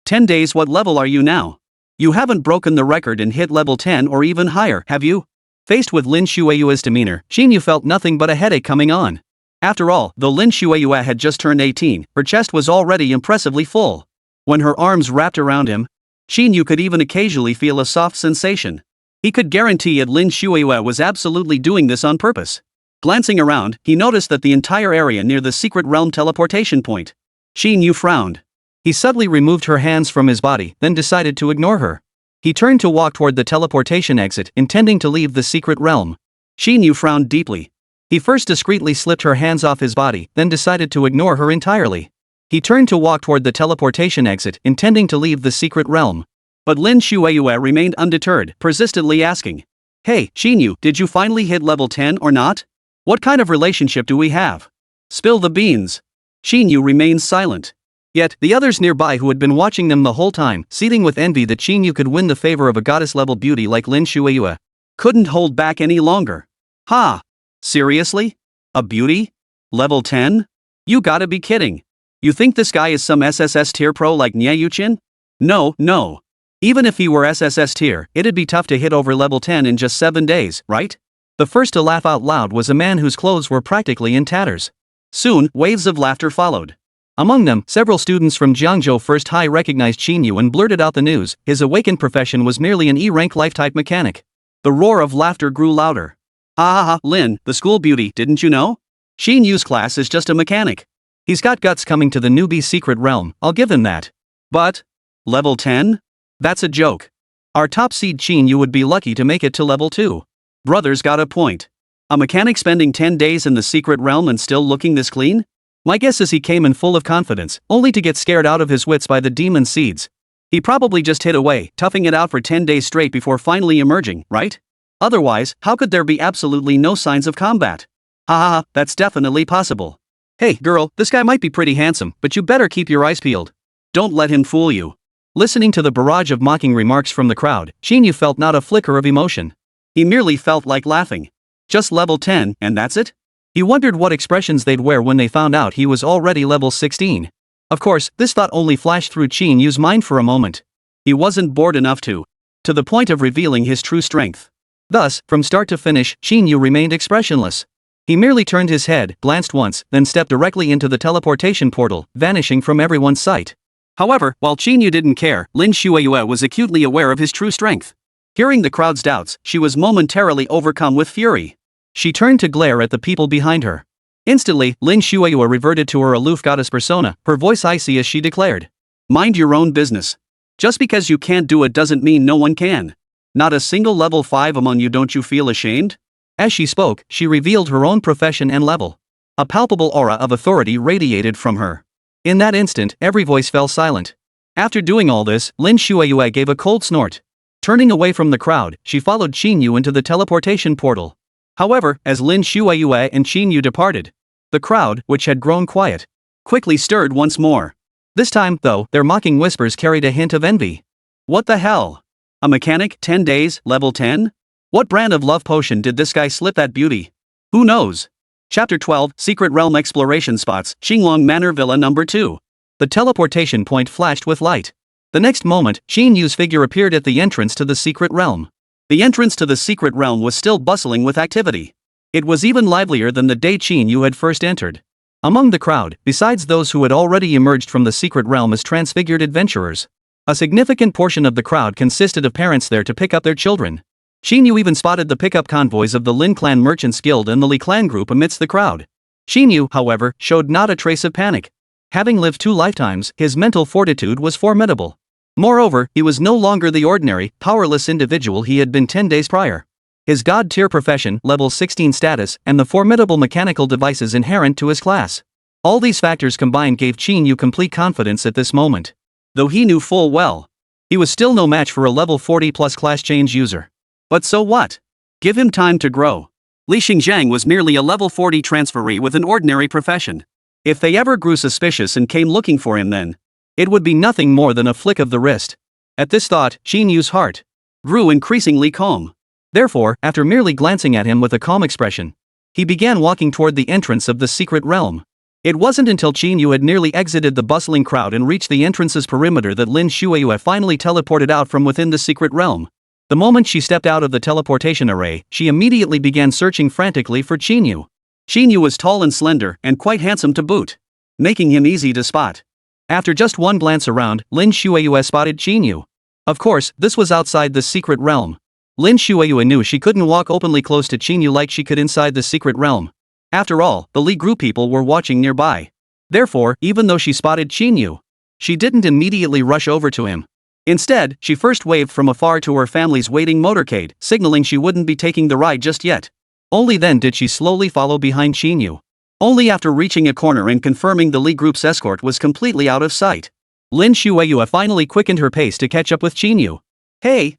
10 days. What level are you now? You haven't broken the record and hit level 10 or even higher, have you? Faced with Lin Xueyue's demeanor, Qín Yǔ felt nothing but a headache coming on. After all, though Lin Xueyue had just turned 18, her chest was already impressively full. When her arms wrapped around him, Qín Yǔ could even occasionally feel a soft sensation. He could guarantee that Lin Xueyue was absolutely doing this on purpose. Glancing around, he noticed that the entire area near the secret realm teleportation point. Qín Yǔ frowned. He subtly removed her hands from his body, then decided to ignore her. He turned to walk toward the teleportation exit, intending to leave the secret realm. Qín Yǔ frowned deeply. He first discreetly slipped her hands off his body, then decided to ignore her entirely. He turned to walk toward the teleportation exit, intending to leave the secret realm. But Lin Xueyue remained undeterred, persistently asking, Hey, Qín Yǔ, did you finally hit level 10 or not? What kind of relationship do we have? Spill the beans. Qín Yǔ remained silent. Yet, the others nearby who had been watching them the whole time, seething with envy that Qín Yǔ could win the favor of a goddess-level beauty like Lin Xueyue, couldn't hold back any longer. Ha! Seriously? A beauty? Level 10? You gotta be kidding. You think this guy is some SSS tier pro like Niè Yǔqiān? No. Even if he were SSS tier, it'd be tough to hit over level 10 in just 7 days, right? The first to laugh out loud was a man whose clothes were practically in tatters. Soon, waves of laughter followed. Among them, several students from Jiangzhou First High recognized Qín Yǔ and blurted out the news. His awakened profession was merely an E-rank life-type mechanic. The roar of laughter grew louder. Ha, Lin, the school beauty, didn't you know? Qín Yǔ's class is just a mechanic. He's got guts coming to the newbie secret realm, I'll give him that. But, level 10? That's a joke. Our top seed Qín Yǔ would be lucky to make it to level 2. Brother's got a point. A mechanic spending 10 days in the secret realm and still looking this clean? My guess is he came in full of confidence, only to get scared out of his wits by the demon seeds. He probably just hid away, toughing it out for 10 days straight before finally emerging, right? Otherwise, how could there be absolutely no signs of combat? Ha, that's definitely possible. Hey, girl, this guy might be pretty handsome, but you better keep your eyes peeled. Don't let him fool you. Listening to the barrage of mocking remarks from the crowd, Qín Yǔ felt not a flicker of emotion. He merely felt like laughing. Just level 10, and that's it? He wondered what expressions they'd wear when they found out he was already level 16. Of course, this thought only flashed through Qín Yǔ's mind for a moment. He wasn't bored enough to the point of revealing his true strength. Thus, from start to finish, Qín Yǔ remained expressionless. He merely turned his head, glanced once, then stepped directly into the teleportation portal, vanishing from everyone's sight. However, while Qín Yǔ didn't care, Lin Xueyue was acutely aware of his true strength. Hearing the crowd's doubts, she was momentarily overcome with fury. She turned to glare at the people behind her. Instantly, Lin Xueyue reverted to her aloof goddess persona, her voice icy as she declared. Mind your own business. Just because you can't do it doesn't mean no one can. Not a single level 5 among you. Don't you feel ashamed? As she spoke, she revealed her own profession and level. A palpable aura of authority radiated from her. In that instant, every voice fell silent. After doing all this, Lin Shuiyue gave a cold snort. Turning away from the crowd, she followed Qín Yǔ into the teleportation portal. However, as Lin Shuiyue and Qín Yǔ departed, the crowd, which had grown quiet, quickly stirred once more. This time, though, their mocking whispers carried a hint of envy. What the hell? A mechanic, 10 days, level 10? What brand of love potion did this guy slip that beauty? Who knows? Chapter 12, Secret Realm Exploration Spots, Qinglong Manor Villa Number 2. The teleportation point flashed with light. The next moment, Qín Yǔ's figure appeared at the entrance to the secret realm. The entrance to the secret realm was still bustling with activity. It was even livelier than the day Qín Yǔ had first entered. Among the crowd, besides those who had already emerged from the secret realm as transfigured adventurers, a significant portion of the crowd consisted of parents there to pick up their children. Qín Yǔ even spotted the pickup convoys of the Lin Clan Merchants Guild and the Li Clan group amidst the crowd. Qín Yǔ, however, showed not a trace of panic. Having lived 2 lifetimes, his mental fortitude was formidable. Moreover, he was no longer the ordinary, powerless individual he had been 10 days prior. His god-tier profession, level 16 status, and the formidable mechanical devices inherent to his class. All these factors combined gave Qín Yǔ complete confidence at this moment. Though he knew full well, he was still no match for a level 40+ class change user. But so what? Give him time to grow. Li Xingjiang was merely a level 40 transferee with an ordinary profession. If they ever grew suspicious and came looking for him then, it would be nothing more than a flick of the wrist. At this thought, Qín Yǔ's heart grew increasingly calm. Therefore, after merely glancing at him with a calm expression, he began walking toward the entrance of the secret realm. It wasn't until Qín Yǔ had nearly exited the bustling crowd and reached the entrance's perimeter that Lin Shuiyue finally teleported out from within the secret realm. The moment she stepped out of the teleportation array, she immediately began searching frantically for Qín Yǔ. Qín Yǔ was tall and slender, and quite handsome to boot, making him easy to spot. After just one glance around, Lin Shuiyue spotted Qín Yǔ. Of course, this was outside the secret realm. Lin Shuiyue knew she couldn't walk openly close to Qín Yǔ like she could inside the secret realm. After all, the Li group people were watching nearby. Therefore, even though she spotted Qín Yǔ, she didn't immediately rush over to him. Instead, she first waved from afar to her family's waiting motorcade, signaling she wouldn't be taking the ride just yet. Only then did she slowly follow behind Qín Yǔ. Only after reaching a corner and confirming the Li group's escort was completely out of sight, Lin Shuiyue finally quickened her pace to catch up with Qín Yǔ. Hey!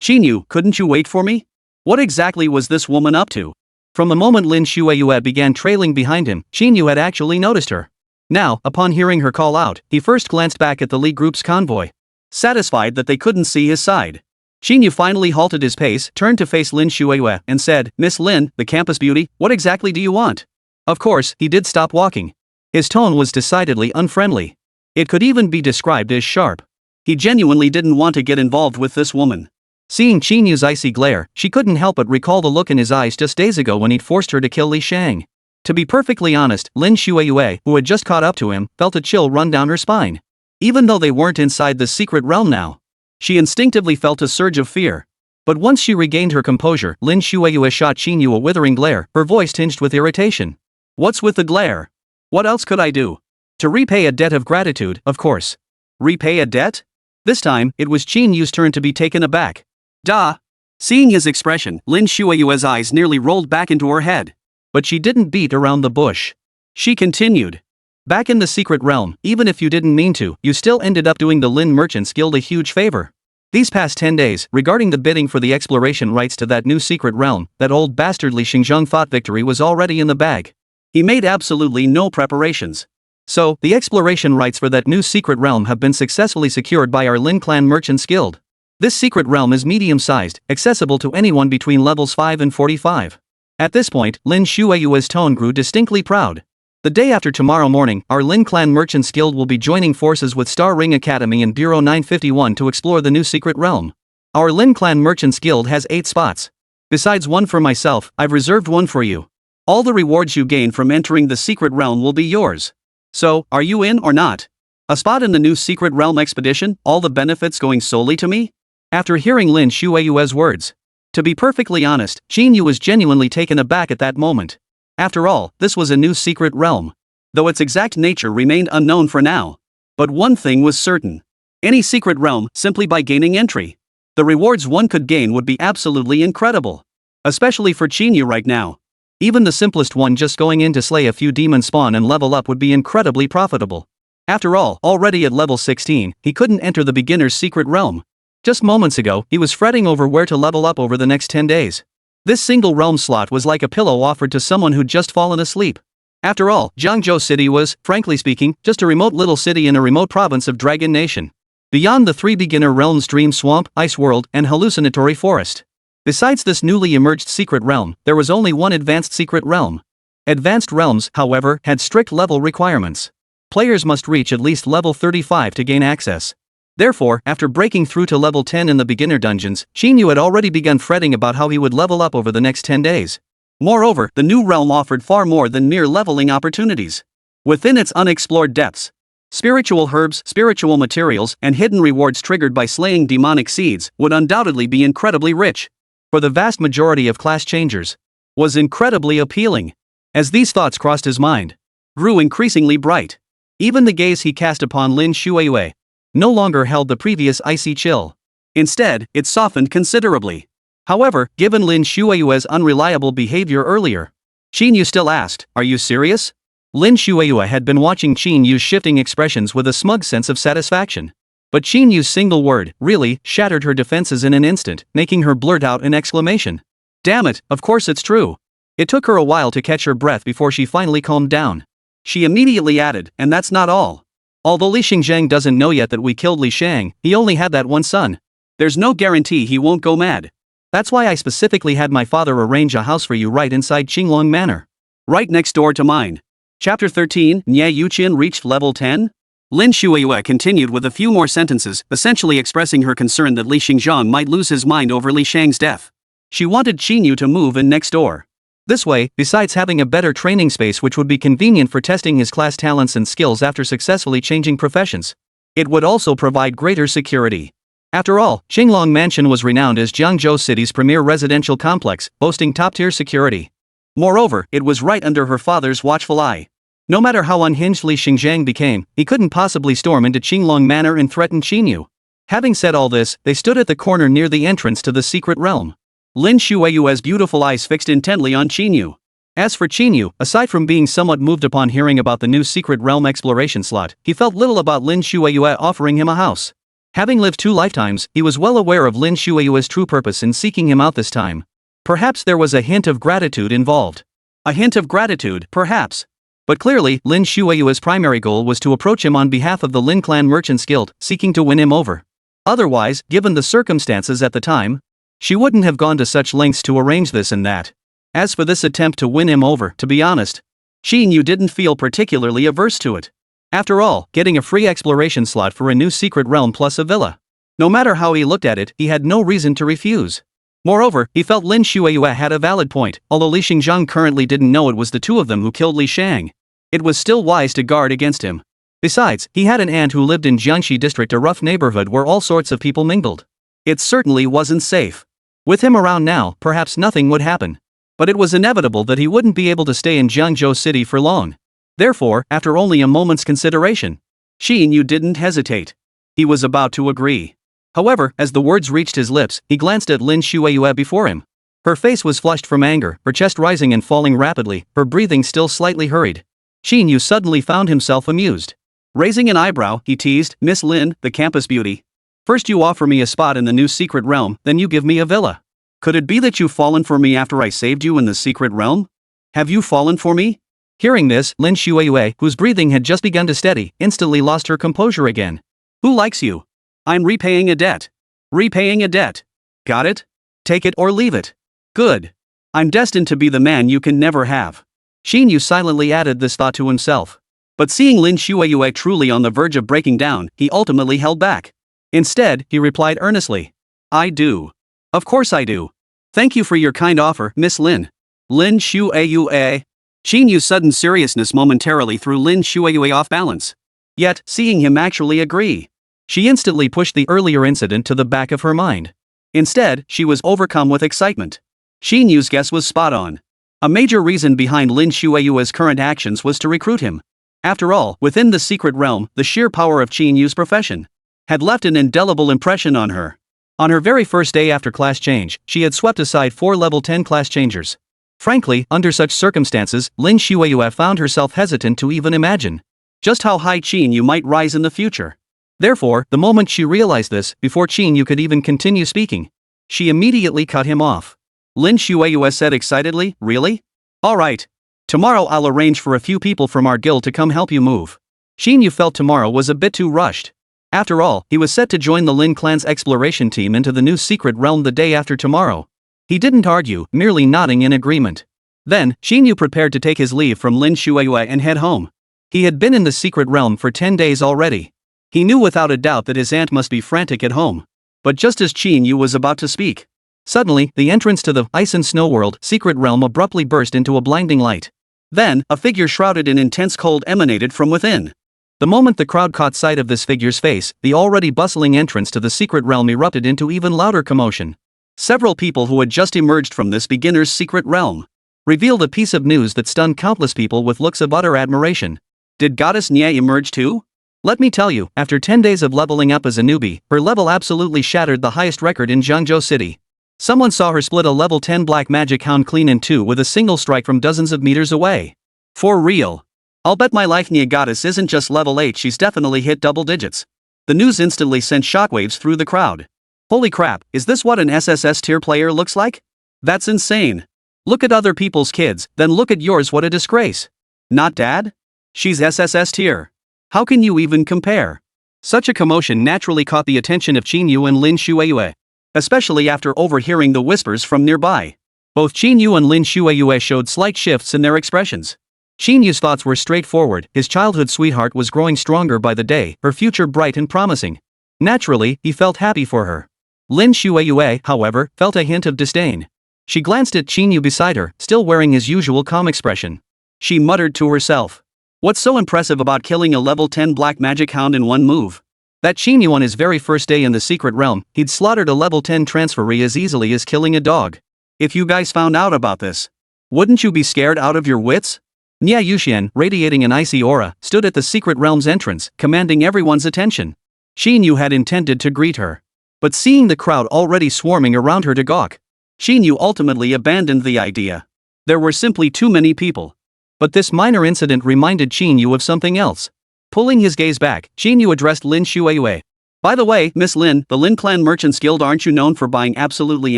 Qín Yǔ, couldn't you wait for me? What exactly was this woman up to? From the moment Lin Shuiyue began trailing behind him, Qín Yǔ had actually noticed her. Now, upon hearing her call out, he first glanced back at the Li group's convoy. Satisfied that they couldn't see his side, Qín Yǔ finally halted his pace, turned to face Lin Shuiyue, and said, "Miss Lin, the campus beauty, what exactly do you want?" Of course, he did stop walking. His tone was decidedly unfriendly. It could even be described as sharp. He genuinely didn't want to get involved with this woman. Seeing Qín Yǔ's icy glare, she couldn't help but recall the look in his eyes just days ago when he'd forced her to kill Li Shang. To be perfectly honest, Lin Shuiyue, who had just caught up to him, felt a chill run down her spine. Even though they weren't inside the secret realm now, she instinctively felt a surge of fear. But once she regained her composure, Lin Shuiyue shot Qín Yǔ a withering glare, her voice tinged with irritation. What's with the glare? What else could I do? To repay a debt of gratitude, of course. Repay a debt? This time, it was Qín Yǔ's turn to be taken aback. Duh! Seeing his expression, Lin Shuiyue's eyes nearly rolled back into her head. But she didn't beat around the bush. She continued. Back in the secret realm, even if you didn't mean to, you still ended up doing the Lin Merchants Guild a huge favor. These past 10 days, regarding the bidding for the exploration rights to that new secret realm, that old bastard Li Xingjiang thought victory was already in the bag. He made absolutely no preparations. So, the exploration rights for that new secret realm have been successfully secured by our Lin Clan Merchants Guild. This secret realm is medium-sized, accessible to anyone between levels 5 and 45. At this point, Lin Shuiyue's tone grew distinctly proud. The day after tomorrow morning, our Lin Clan Merchants Guild will be joining forces with Star Ring Academy and Bureau 951 to explore the new secret realm. Our Lin Clan Merchants Guild has 8 spots. Besides one for myself, I've reserved one for you. All the rewards you gain from entering the secret realm will be yours. So, are you in or not? A spot in the new secret realm expedition, all the benefits going solely to me? After hearing Lin Shuiyue's words, to be perfectly honest, Qín Yǔ was genuinely taken aback at that moment. After all, this was a new secret realm, though its exact nature remained unknown for now. But one thing was certain. Any secret realm, simply by gaining entry, the rewards one could gain would be absolutely incredible. Especially for Qín Yǔ right now. Even the simplest one, just going in to slay a few demon spawn and level up, would be incredibly profitable. After all, already at level 16, he couldn't enter the beginner's secret realm. Just moments ago, he was fretting over where to level up over the next 10 days. This single realm slot was like a pillow offered to someone who'd just fallen asleep. After all, Jiangzhou City was, frankly speaking, just a remote little city in a remote province of Dragon Nation. Beyond the 3 beginner realms: Dream Swamp, Ice World, and Hallucinatory Forest. Besides this newly emerged secret realm, there was only one advanced secret realm. Advanced realms, however, had strict level requirements. Players must reach at least level 35 to gain access. Therefore, after breaking through to level 10 in the beginner dungeons, Qín Yǔ had already begun fretting about how he would level up over the next 10 days. Moreover, the new realm offered far more than mere leveling opportunities. Within its unexplored depths, spiritual herbs, spiritual materials, and hidden rewards triggered by slaying demonic seeds would undoubtedly be incredibly rich. For the vast majority of class changers, was incredibly appealing. As these thoughts crossed his mind, grew increasingly bright. Even the gaze he cast upon Lin Xueyue no longer held the previous icy chill. Instead, it softened considerably. However, given Lin Xueyue's unreliable behavior earlier, Qín Yǔ still asked, "Are you serious?" Lin Xueyue had been watching Qín Yǔ's shifting expressions with a smug sense of satisfaction. But Qín Yǔ's single word, "really," shattered her defenses in an instant, making her blurt out an exclamation. Damn it, of course it's true. It took her a while to catch her breath before she finally calmed down. She immediately added, "And that's not all. Although Li Xingzhang doesn't know yet that we killed Li Shang, he only had that one son. There's no guarantee he won't go mad. That's why I specifically had my father arrange a house for you right inside Qinglong Manor. Right next door to mine." Chapter 13, Niè Yǔqiān reached level 10? Lin Xueyue continued with a few more sentences, essentially expressing her concern that Li Xingzhang might lose his mind over Li Shang's death. She wanted Qín Yǔ to move in next door. This way, besides having a better training space which would be convenient for testing his class talents and skills after successfully changing professions, it would also provide greater security. After all, Qinglong Mansion was renowned as Jiangzhou City's premier residential complex, boasting top-tier security. Moreover, it was right under her father's watchful eye. No matter how unhinged Li Xingzhang became, he couldn't possibly storm into Qinglong Manor and threaten Qín Yǔ. Having said all this, they stood at the corner near the entrance to the secret realm. Lin Xueyue's beautiful eyes fixed intently on Qín Yǔ. As for Qín Yǔ, aside from being somewhat moved upon hearing about the new secret realm exploration slot, he felt little about Lin Xueyue offering him a house. Having lived 2 lifetimes, he was well aware of Lin Xueyue's true purpose in seeking him out this time. Perhaps there was a hint of gratitude involved. A hint of gratitude, perhaps. But clearly, Lin Xueyue's primary goal was to approach him on behalf of the Lin Clan Merchants Guild, seeking to win him over. Otherwise, given the circumstances at the time, she wouldn't have gone to such lengths to arrange this and that. As for this attempt to win him over, to be honest, Qín Yǔ didn't feel particularly averse to it. After all, getting a free exploration slot for a new secret realm plus a villa. No matter how he looked at it, he had no reason to refuse. Moreover, he felt Lin Xueyue had a valid point. Although Li Xingzhang currently didn't know it was the two of them who killed Li Shang, it was still wise to guard against him. Besides, he had an aunt who lived in Jiangxi district, a rough neighborhood where all sorts of people mingled. It certainly wasn't safe. With him around now, perhaps nothing would happen. But it was inevitable that he wouldn't be able to stay in Jiangzhou City for long. Therefore, after only a moment's consideration, Qín Yǔ didn't hesitate. He was about to agree. However, as the words reached his lips, he glanced at Lin Xueyue before him. Her face was flushed from anger, her chest rising and falling rapidly, her breathing still slightly hurried. Qín Yǔ suddenly found himself amused. Raising an eyebrow, he teased, "Miss Lin, the campus beauty. First you offer me a spot in the new secret realm, then you give me a villa. Could it be that you've fallen for me after I saved you in the secret realm? Have you fallen for me?" Hearing this, Lin Xueyue, whose breathing had just begun to steady, instantly lost her composure again. "Who likes you? I'm repaying a debt. Repaying a debt. Got it? Take it or leave it. Good. I'm destined to be the man you can never have." Qín Yǔ silently added this thought to himself. But seeing Lin Xueyue truly on the verge of breaking down, he ultimately held back. Instead, he replied earnestly, "I do. Of course I do. Thank you for your kind offer, Miss Lin." Lin Xueyue. Qín Yu's sudden seriousness momentarily threw Lin Xueyue off balance. Yet, seeing him actually agree, she instantly pushed the earlier incident to the back of her mind. Instead, she was overcome with excitement. Qín Yu's guess was spot on. A major reason behind Lin Xueyue's current actions was to recruit him. After all, within the secret realm, the sheer power of Qín Yu's profession had left an indelible impression on her. On her very first day after class change, she had swept aside 4 level 10 class changers. Frankly, under such circumstances, Lin Shueyue found herself hesitant to even imagine just how high Qín Yǔ might rise in the future. Therefore, the moment she realized this, before Qín Yǔ could even continue speaking, she immediately cut him off. Lin Shueyue said excitedly, "Really? All right. Tomorrow I'll arrange for a few people from our guild to come help you move." Qín Yǔ felt tomorrow was a bit too rushed. After all, he was set to join the Lin clan's exploration team into the new secret realm the day after tomorrow. He didn't argue, merely nodding in agreement. Then, Qín Yǔ prepared to take his leave from Lin Shueyue and head home. He had been in the secret realm for 10 days already. He knew without a doubt that his aunt must be frantic at home. But just as Qín Yǔ was about to speak, suddenly, the entrance to the Ice and Snow World secret realm abruptly burst into a blinding light. Then, a figure shrouded in intense cold emanated from within. The moment the crowd caught sight of this figure's face, the already bustling entrance to the secret realm erupted into even louder commotion. Several people who had just emerged from this beginner's secret realm revealed a piece of news that stunned countless people with looks of utter admiration. Did Goddess Niè emerge too? Let me tell you, after 10 days of leveling up as a newbie, her level absolutely shattered the highest record in Jiangzhou City. Someone saw her split a level 10 black magic hound clean in two with a single strike from dozens of meters away. For real. I'll bet my life Niè Goddess isn't just level 8, she's definitely hit double digits. The news instantly sent shockwaves through the crowd. Holy crap, is this what an SSS tier player looks like? That's insane. Look at other people's kids, then look at yours, what a disgrace. Not dad? She's SSS tier. How can you even compare? Such a commotion naturally caught the attention of Qín Yǔ and Lin Shueyue, especially after overhearing the whispers from nearby. Both Qín Yǔ and Lin Shueyue showed slight shifts in their expressions. Qín Yǔ's thoughts were straightforward, his childhood sweetheart was growing stronger by the day, her future bright and promising. Naturally, he felt happy for her. Lin Shueyue, however, felt a hint of disdain. She glanced at Qín Yǔ beside her, still wearing his usual calm expression. She muttered to herself, "What's so impressive about killing a level 10 black magic hound in one move?" That Qín Yǔ on his very first day in the secret realm, he'd slaughtered a level 10 transferee as easily as killing a dog. If you guys found out about this, wouldn't you be scared out of your wits? Niè Yǔqiān, radiating an icy aura, stood at the secret realm's entrance, commanding everyone's attention. Qín Yǔ had intended to greet her, but seeing the crowd already swarming around her to gawk, Qín Yǔ ultimately abandoned the idea. There were simply too many people. But this minor incident reminded Qín Yǔ of something else. Pulling his gaze back, Qín Yǔ addressed Lin Shueyue. "By the way, Miss Lin, the Lin Clan Merchants Guild, aren't you known for buying absolutely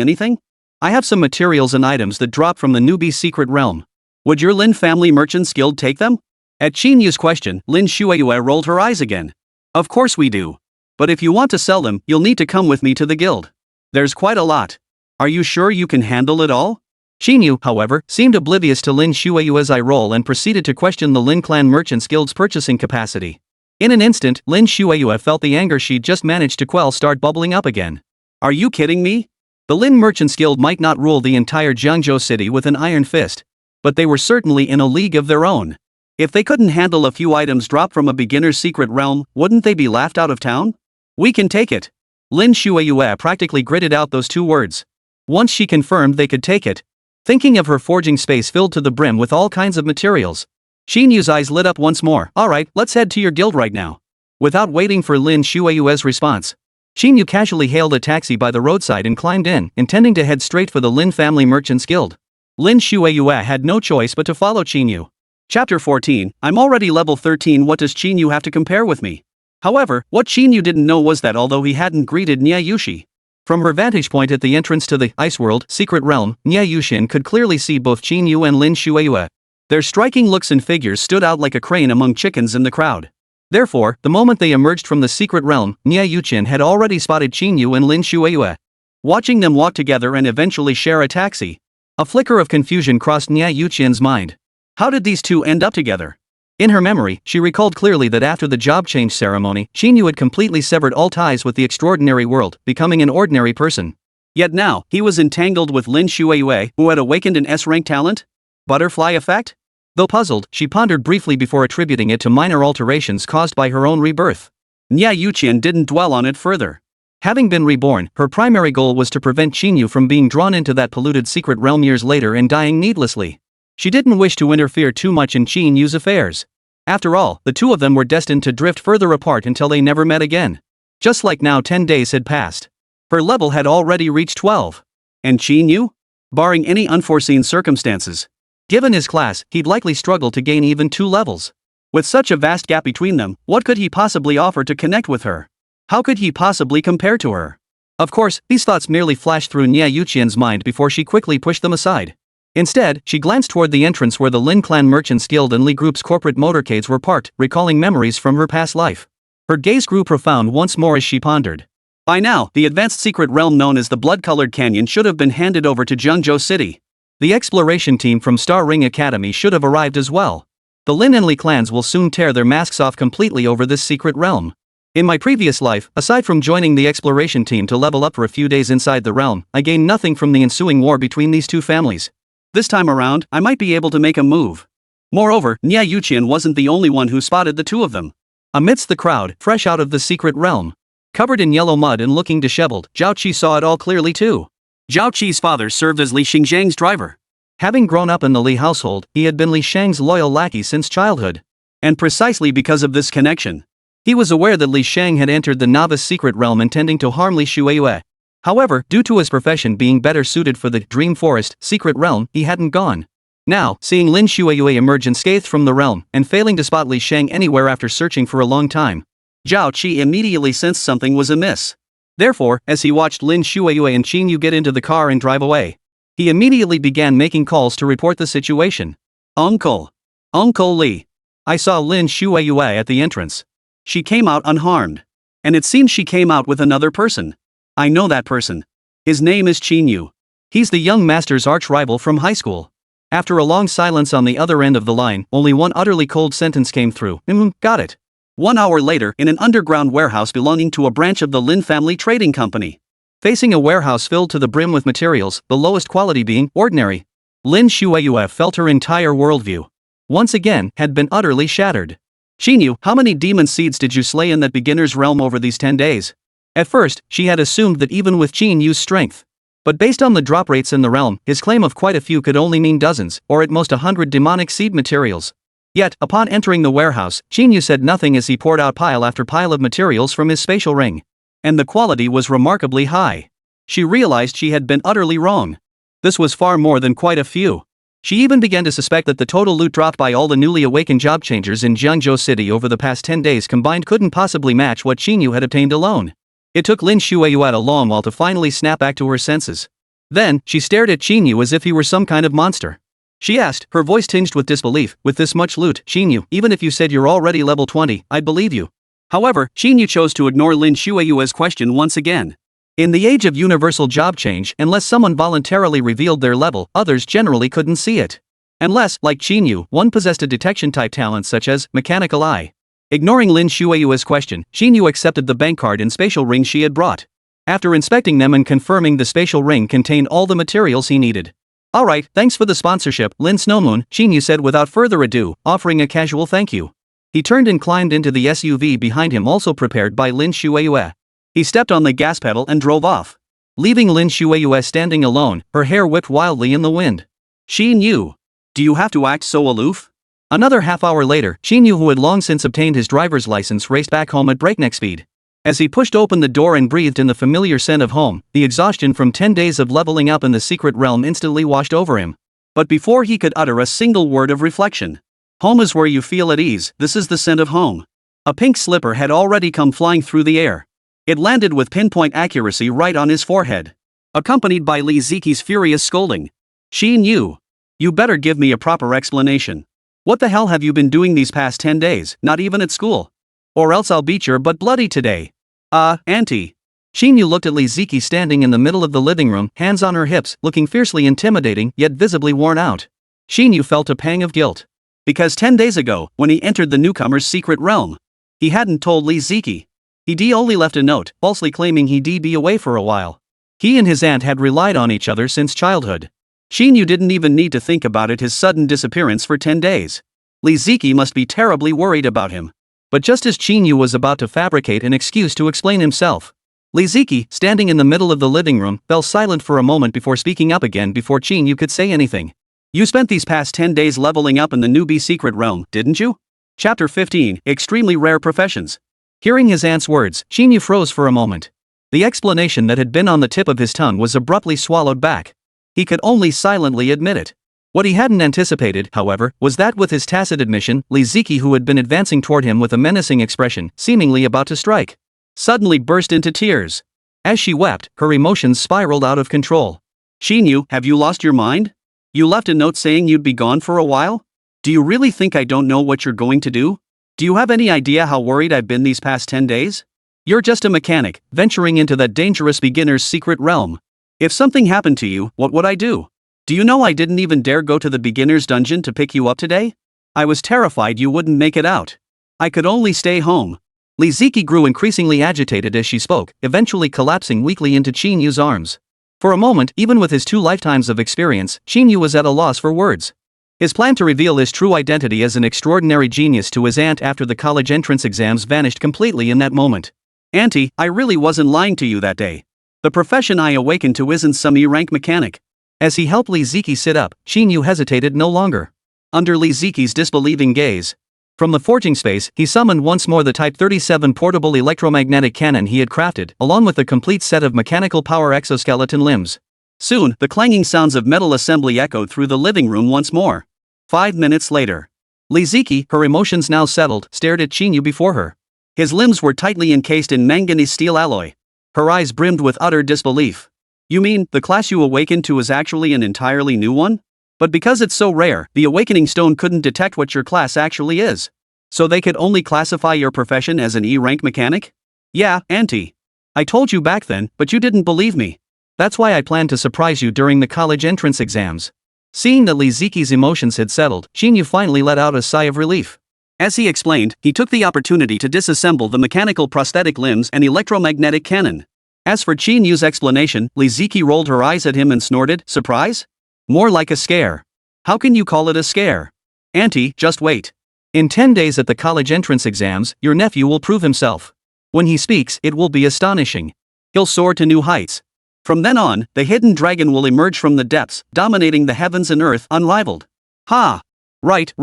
anything? I have some materials and items that dropped from the newbie secret realm. Would your Lin Family Merchants Guild take them?" At Qín Yǔ's question, Lin Shueyue rolled her eyes again. "Of course we do. But if you want to sell them, you'll need to come with me to the guild. There's quite a lot. Are you sure you can handle it all?" Qín Yǔ, however, seemed oblivious to Lin Shueyue's eye roll and proceeded to question the Lin Clan Merchants Guild's purchasing capacity. In an instant, Lin Shueyue felt the anger she'd just managed to quell start bubbling up again. "Are you kidding me? The Lin Merchants Guild might not rule the entire Jiangzhou city with an iron fist, but they were certainly in a league of their own. If they couldn't handle a few items dropped from a beginner's secret realm, wouldn't they be laughed out of town? We can take it." Lin Shueyue practically gritted out those two words. Once she confirmed they could take it, thinking of her forging space filled to the brim with all kinds of materials, Qín Yǔ's eyes lit up once more. "Alright, let's head to your guild right now." Without waiting for Lin Shueyue's response, Qín Yǔ casually hailed a taxi by the roadside and climbed in, intending to head straight for the Lin Family Merchants Guild. Lin Shueyue had no choice but to follow Qín Yǔ. Chapter 14, I'm already level 13, what does Qín Yǔ have to compare with me? However, what Qín Yǔ didn't know was that although he hadn't greeted Niè Yǔqiān from her vantage point at the entrance to the Ice World secret realm, Niè Yǔqiān could clearly see both Qín Yǔ and Lin Shueyue. Their striking looks and figures stood out like a crane among chickens in the crowd. Therefore, the moment they emerged from the secret realm, Niè Yǔqiān had already spotted Qín Yǔ and Lin Shueyue. Watching them walk together and eventually share a taxi, a flicker of confusion crossed Niè Yǔqiān's mind. How did these two end up together? In her memory, she recalled clearly that after the job change ceremony, Qín Yǔ had completely severed all ties with the extraordinary world, becoming an ordinary person. Yet now, he was entangled with Lin Shueyue, who had awakened an S-rank talent? Butterfly effect? Though puzzled, she pondered briefly before attributing it to minor alterations caused by her own rebirth. Niè Yǔqiān didn't dwell on it further. Having been reborn, her primary goal was to prevent Qín Yǔ from being drawn into that polluted secret realm years later and dying needlessly. She didn't wish to interfere too much in Qín Yǔ's affairs. After all, the two of them were destined to drift further apart until they never met again. Just like now 10 days had passed. Her level had already reached 12. And Qín Yǔ? Barring any unforeseen circumstances. Given his class, he'd likely struggle to gain even 2 levels. With such a vast gap between them, what could he possibly offer to connect with her? How could he possibly compare to her? Of course, these thoughts merely flashed through Niè Yǔqiān's mind before she quickly pushed them aside. Instead, she glanced toward the entrance where the Lin Clan Merchants Guild and Li Group's corporate motorcades were parked, recalling memories from her past life. Her gaze grew profound once more as she pondered. By now, the advanced secret realm known as the Blood-Colored Canyon should have been handed over to Zhengzhou City. The exploration team from Star Ring Academy should have arrived as well. The Lin and Li clans will soon tear their masks off completely over this secret realm. In my previous life, aside from joining the exploration team to level up for a few days inside the realm, I gained nothing from the ensuing war between these two families. This time around, I might be able to make a move. Moreover, Niè Yǔqiān wasn't the only one who spotted the two of them. Amidst the crowd, fresh out of the secret realm, covered in yellow mud and looking disheveled, Zhao Qi saw it all clearly too. Zhao Qi's father served as Li Xingzhang's driver. Having grown up in the Li household, he had been Li Shang's loyal lackey since childhood. And precisely because of this connection, he was aware that Li Shang had entered the novice secret realm intending to harm Li Shueyue. However, due to his profession being better suited for the Dream Forest secret realm, he hadn't gone. Now, seeing Lin Shueyue emerge unscathed from the realm, and failing to spot Li Shang anywhere after searching for a long time, Zhao Qi immediately sensed something was amiss. Therefore, as he watched Lin Shueyue and Qín Yǔ get into the car and drive away, he immediately began making calls to report the situation. Uncle Li. I saw Lin Shueyue at the entrance. She came out unharmed. And it seems she came out with another person. I know that person. His name is Qín Yǔ. He's the young master's arch-rival from high school. After a long silence on the other end of the line, only one utterly cold sentence came through. Got it. 1 hour later, in an underground warehouse belonging to a branch of the Lin family trading company. Facing a warehouse filled to the brim with materials, the lowest quality being ordinary, Lin Shueyue felt her entire worldview, once again, had been utterly shattered. Qín Yǔ, how many demon seeds did you slay in that beginner's realm over these 10 days? At first, she had assumed that even with Qín Yǔ's strength. But based on the drop rates in the realm, his claim of quite a few could only mean dozens, or at most 100 demonic seed materials. Yet, upon entering the warehouse, Qín Yǔ said nothing as he poured out pile after pile of materials from his spatial ring. And the quality was remarkably high. She realized she had been utterly wrong. This was far more than quite a few. She even began to suspect that the total loot dropped by all the newly awakened job changers in Zhengzhou City over the past 10 days combined couldn't possibly match what Qín Yǔ had obtained alone. It took Lin Shueyue a long while to finally snap back to her senses. Then, she stared at Qín Yǔ as if he were some kind of monster. She asked, her voice tinged with disbelief, with this much loot, Qín Yǔ, even if you said you're already level 20, I'd believe you. However, Qín Yǔ chose to ignore Lin Shueyue's question once again. In the age of universal job change, unless someone voluntarily revealed their level, others generally couldn't see it. Unless, like Qín Yǔ, one possessed a detection-type talent such as mechanical eye. Ignoring Lin Shueyue's question, Qín Yǔ accepted the bank card and spatial ring she had brought. After inspecting them and confirming the spatial ring contained all the materials he needed. Alright, thanks for the sponsorship, Lin Snowmoon, Qín Yǔ said without further ado, offering a casual thank you. He turned and climbed into the SUV behind him, also prepared by Lin Shueyue. He stepped on the gas pedal and drove off, leaving Lin Shueyue standing alone, her hair whipped wildly in the wind. Qín Yǔ, do you have to act so aloof? Another half-hour later, Qín Yǔ, who had long since obtained his driver's license, raced back home at breakneck speed. As he pushed open the door and breathed in the familiar scent of home, the exhaustion from 10 days of leveling up in the secret realm instantly washed over him. But before he could utter a single word of reflection, home is where you feel at ease, this is the scent of home. A pink slipper had already come flying through the air. It landed with pinpoint accuracy right on his forehead, accompanied by Li Ziqi's furious scolding. Qín Yǔ, you better give me a proper explanation. What the hell have you been doing these past 10 days, not even at school? Or else I'll beat your butt bloody today. Auntie. Qín Yǔ looked at Li Ziqi standing in the middle of the living room, hands on her hips, looking fiercely intimidating, yet visibly worn out. Qín Yǔ felt a pang of guilt. Because 10 days ago, when he entered the newcomer's secret realm, he hadn't told Li Ziqi. He'd only left a note, falsely claiming he'd be away for a while. He and his aunt had relied on each other since childhood. Qín Yǔ didn't even need to think about his sudden disappearance for 10 days. Li Ziqi must be terribly worried about him. But just as Qín Yǔ was about to fabricate an excuse to explain himself, Li Ziqi, standing in the middle of the living room, fell silent for a moment before speaking up again before Qín Yǔ could say anything. You spent these past 10 days leveling up in the newbie secret realm, didn't you? Chapter 15, Extremely Rare Professions. Hearing his aunt's words, Qín Yǔ froze for a moment. The explanation that had been on the tip of his tongue was abruptly swallowed back. He could only silently admit it. What he hadn't anticipated, however, was that with his tacit admission, Li Ziqi, who had been advancing toward him with a menacing expression, seemingly about to strike, suddenly burst into tears. As she wept, her emotions spiraled out of control. "Qín Yǔ, have you lost your mind? You left a note saying you'd be gone for a while? Do you really think I don't know what you're going to do? Do you have any idea how worried I've been these past 10 days? You're just a mechanic, venturing into that dangerous beginner's secret realm. If something happened to you, what would I do? Do you know I didn't even dare go to the beginner's dungeon to pick you up today? I was terrified you wouldn't make it out. I could only stay home." Li Ziqi grew increasingly agitated as she spoke, eventually collapsing weakly into Qín Yǔ's arms. For a moment, even with his 2 lifetimes of experience, Qín Yǔ was at a loss for words. His plan to reveal his true identity as an extraordinary genius to his aunt after the college entrance exams vanished completely in that moment. "Auntie, I really wasn't lying to you that day. The profession I awakened to isn't some E-rank mechanic." As he helped Li Ziqi sit up, Qín Yǔ hesitated no longer. Under Li Ziqi's disbelieving gaze, from the forging space, he summoned once more the Type 37 portable electromagnetic cannon he had crafted, along with a complete set of mechanical power exoskeleton limbs. Soon, the clanging sounds of metal assembly echoed through the living room once more. 5 minutes later, Li Ziqi, her emotions now settled, stared at Qín Yǔ before her. His limbs were tightly encased in manganese steel alloy. Her eyes brimmed with utter disbelief. "You mean, the class you awakened to is actually an entirely new one? But because it's so rare, the awakening stone couldn't detect what your class actually is. So they could only classify your profession as an E-rank mechanic?" "Yeah, Auntie. I told you back then, but you didn't believe me. That's why I planned to surprise you during the college entrance exams." Seeing that Li Ziqi's emotions had settled, Qín Yǔ finally let out a sigh of relief. As he explained, he took the opportunity to disassemble the mechanical prosthetic limbs and electromagnetic cannon. As for Qín Yǔ's explanation, Li Ziqi rolled her eyes at him and snorted, "Surprise? More like a scare. How can you call it a scare? Auntie, just wait. In 10 days at the college entrance exams, your nephew will prove himself. When he speaks, it will be astonishing. He'll soar to new heights. From then on, the hidden dragon will emerge from the depths, dominating the heavens and earth, unrivaled." "Ha! Right.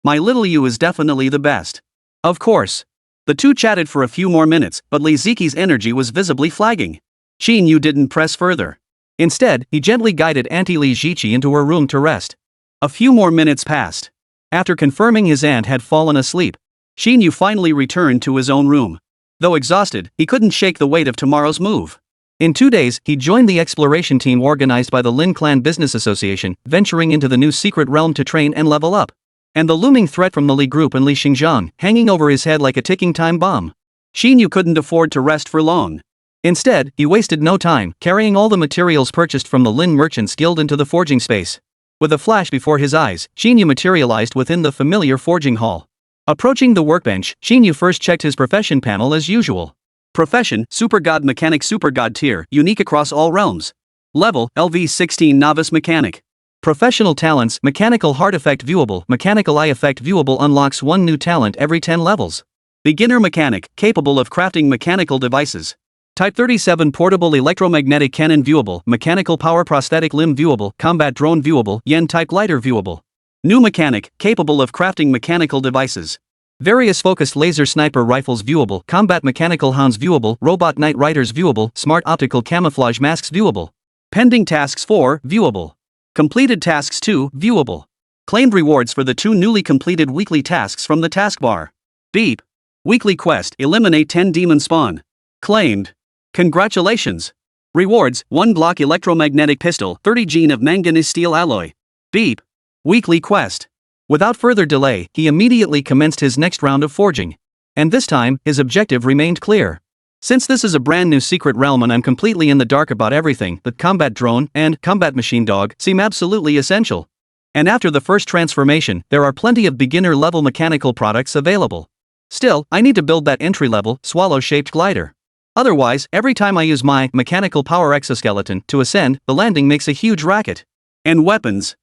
My little Yu is definitely the best." Of course. The two chatted for a few more minutes, but Li Ziqi's energy was visibly flagging. Qín Yǔ didn't press further. Instead, he gently guided Auntie Li Ziqi into her room to rest. A few more minutes passed. After confirming his aunt had fallen asleep, Qín Yǔ finally returned to his own room. Though exhausted, he couldn't shake the weight of tomorrow's move. In 2 days, he joined the exploration team organized by the Lin Clan Business Association, venturing into the new secret realm to train and level up. And the looming threat from the Li Group and Li Xingjiang, hanging over his head like a ticking time bomb. Qín Yǔ couldn't afford to rest for long. Instead, he wasted no time, carrying all the materials purchased from the Lin Merchants Guild into the forging space. With a flash before his eyes, Qín Yǔ materialized within the familiar forging hall. Approaching the workbench, Qín Yǔ first checked his profession panel as usual. Profession, Super God Mechanic, Super God Tier, unique across all realms. Level, LV16 Novice Mechanic. Professional talents, Mechanical Heart Effect Viewable, Mechanical Eye Effect Viewable unlocks 1 new talent every 10 levels. Beginner Mechanic, capable of crafting mechanical devices. Type 37 Portable Electromagnetic Cannon Viewable, Mechanical Power Prosthetic Limb Viewable, Combat Drone Viewable, Yen Type Lighter Viewable. New Mechanic, capable of crafting mechanical devices. Various Focused Laser Sniper Rifles Viewable, Combat Mechanical Hounds Viewable, Robot Night Riders Viewable, Smart Optical Camouflage Masks Viewable. Pending Tasks 4, Viewable. Completed Tasks 2, Viewable. Claimed rewards for the 2 newly completed weekly tasks from the taskbar. Beep. Weekly Quest, Eliminate 10 Demon Spawn. Claimed. Congratulations. Rewards, 1 Glock Electromagnetic Pistol, 30 Gene of Manganese Steel Alloy. Beep. Weekly Quest. Without further delay, he immediately commenced his next round of forging. And this time, his objective remained clear. Since this is a brand new secret realm and I'm completely in the dark about everything, the combat drone and combat machine dog seem absolutely essential. And after the first transformation, there are plenty of beginner-level mechanical products available. Still, I need to build that entry-level, swallow-shaped glider. Otherwise, every time I use my mechanical power exoskeleton to ascend, the landing makes a huge racket. And weapons.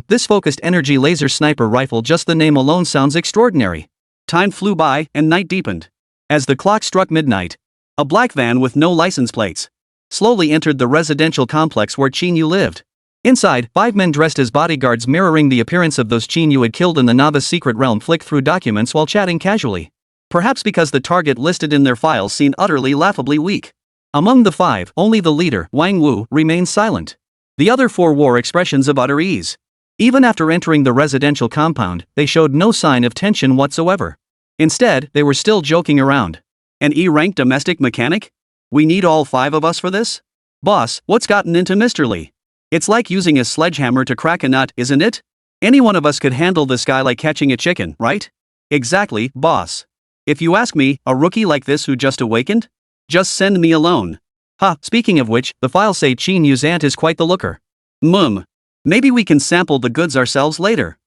This focused energy laser sniper rifle, just the name alone sounds extraordinary. Time flew by, and night deepened. As the clock struck midnight, a black van with no license plates slowly entered the residential complex where Qín Yǔ lived. Inside, 5 men dressed as bodyguards mirroring the appearance of those Qín Yǔ had killed in the novice secret realm flicked through documents while chatting casually. Perhaps because the target listed in their files seemed utterly laughably weak. Among the 5, only the leader, Wang Wu, remained silent. The other 4 wore expressions of utter ease. Even after entering the residential compound, they showed no sign of tension whatsoever. Instead, they were still joking around. An E-rank domestic mechanic? We need all 5 of us for this? Boss, what's gotten into Mr. Lee? It's like using a sledgehammer to crack a nut, isn't it? Any one of us could handle this guy like catching a chicken, right? Exactly, boss. If you ask me, a rookie like this who just awakened? Just send me alone. Speaking of which, the files say Qín Yǔ's aunt is quite the looker. Maybe we can sample the goods ourselves later.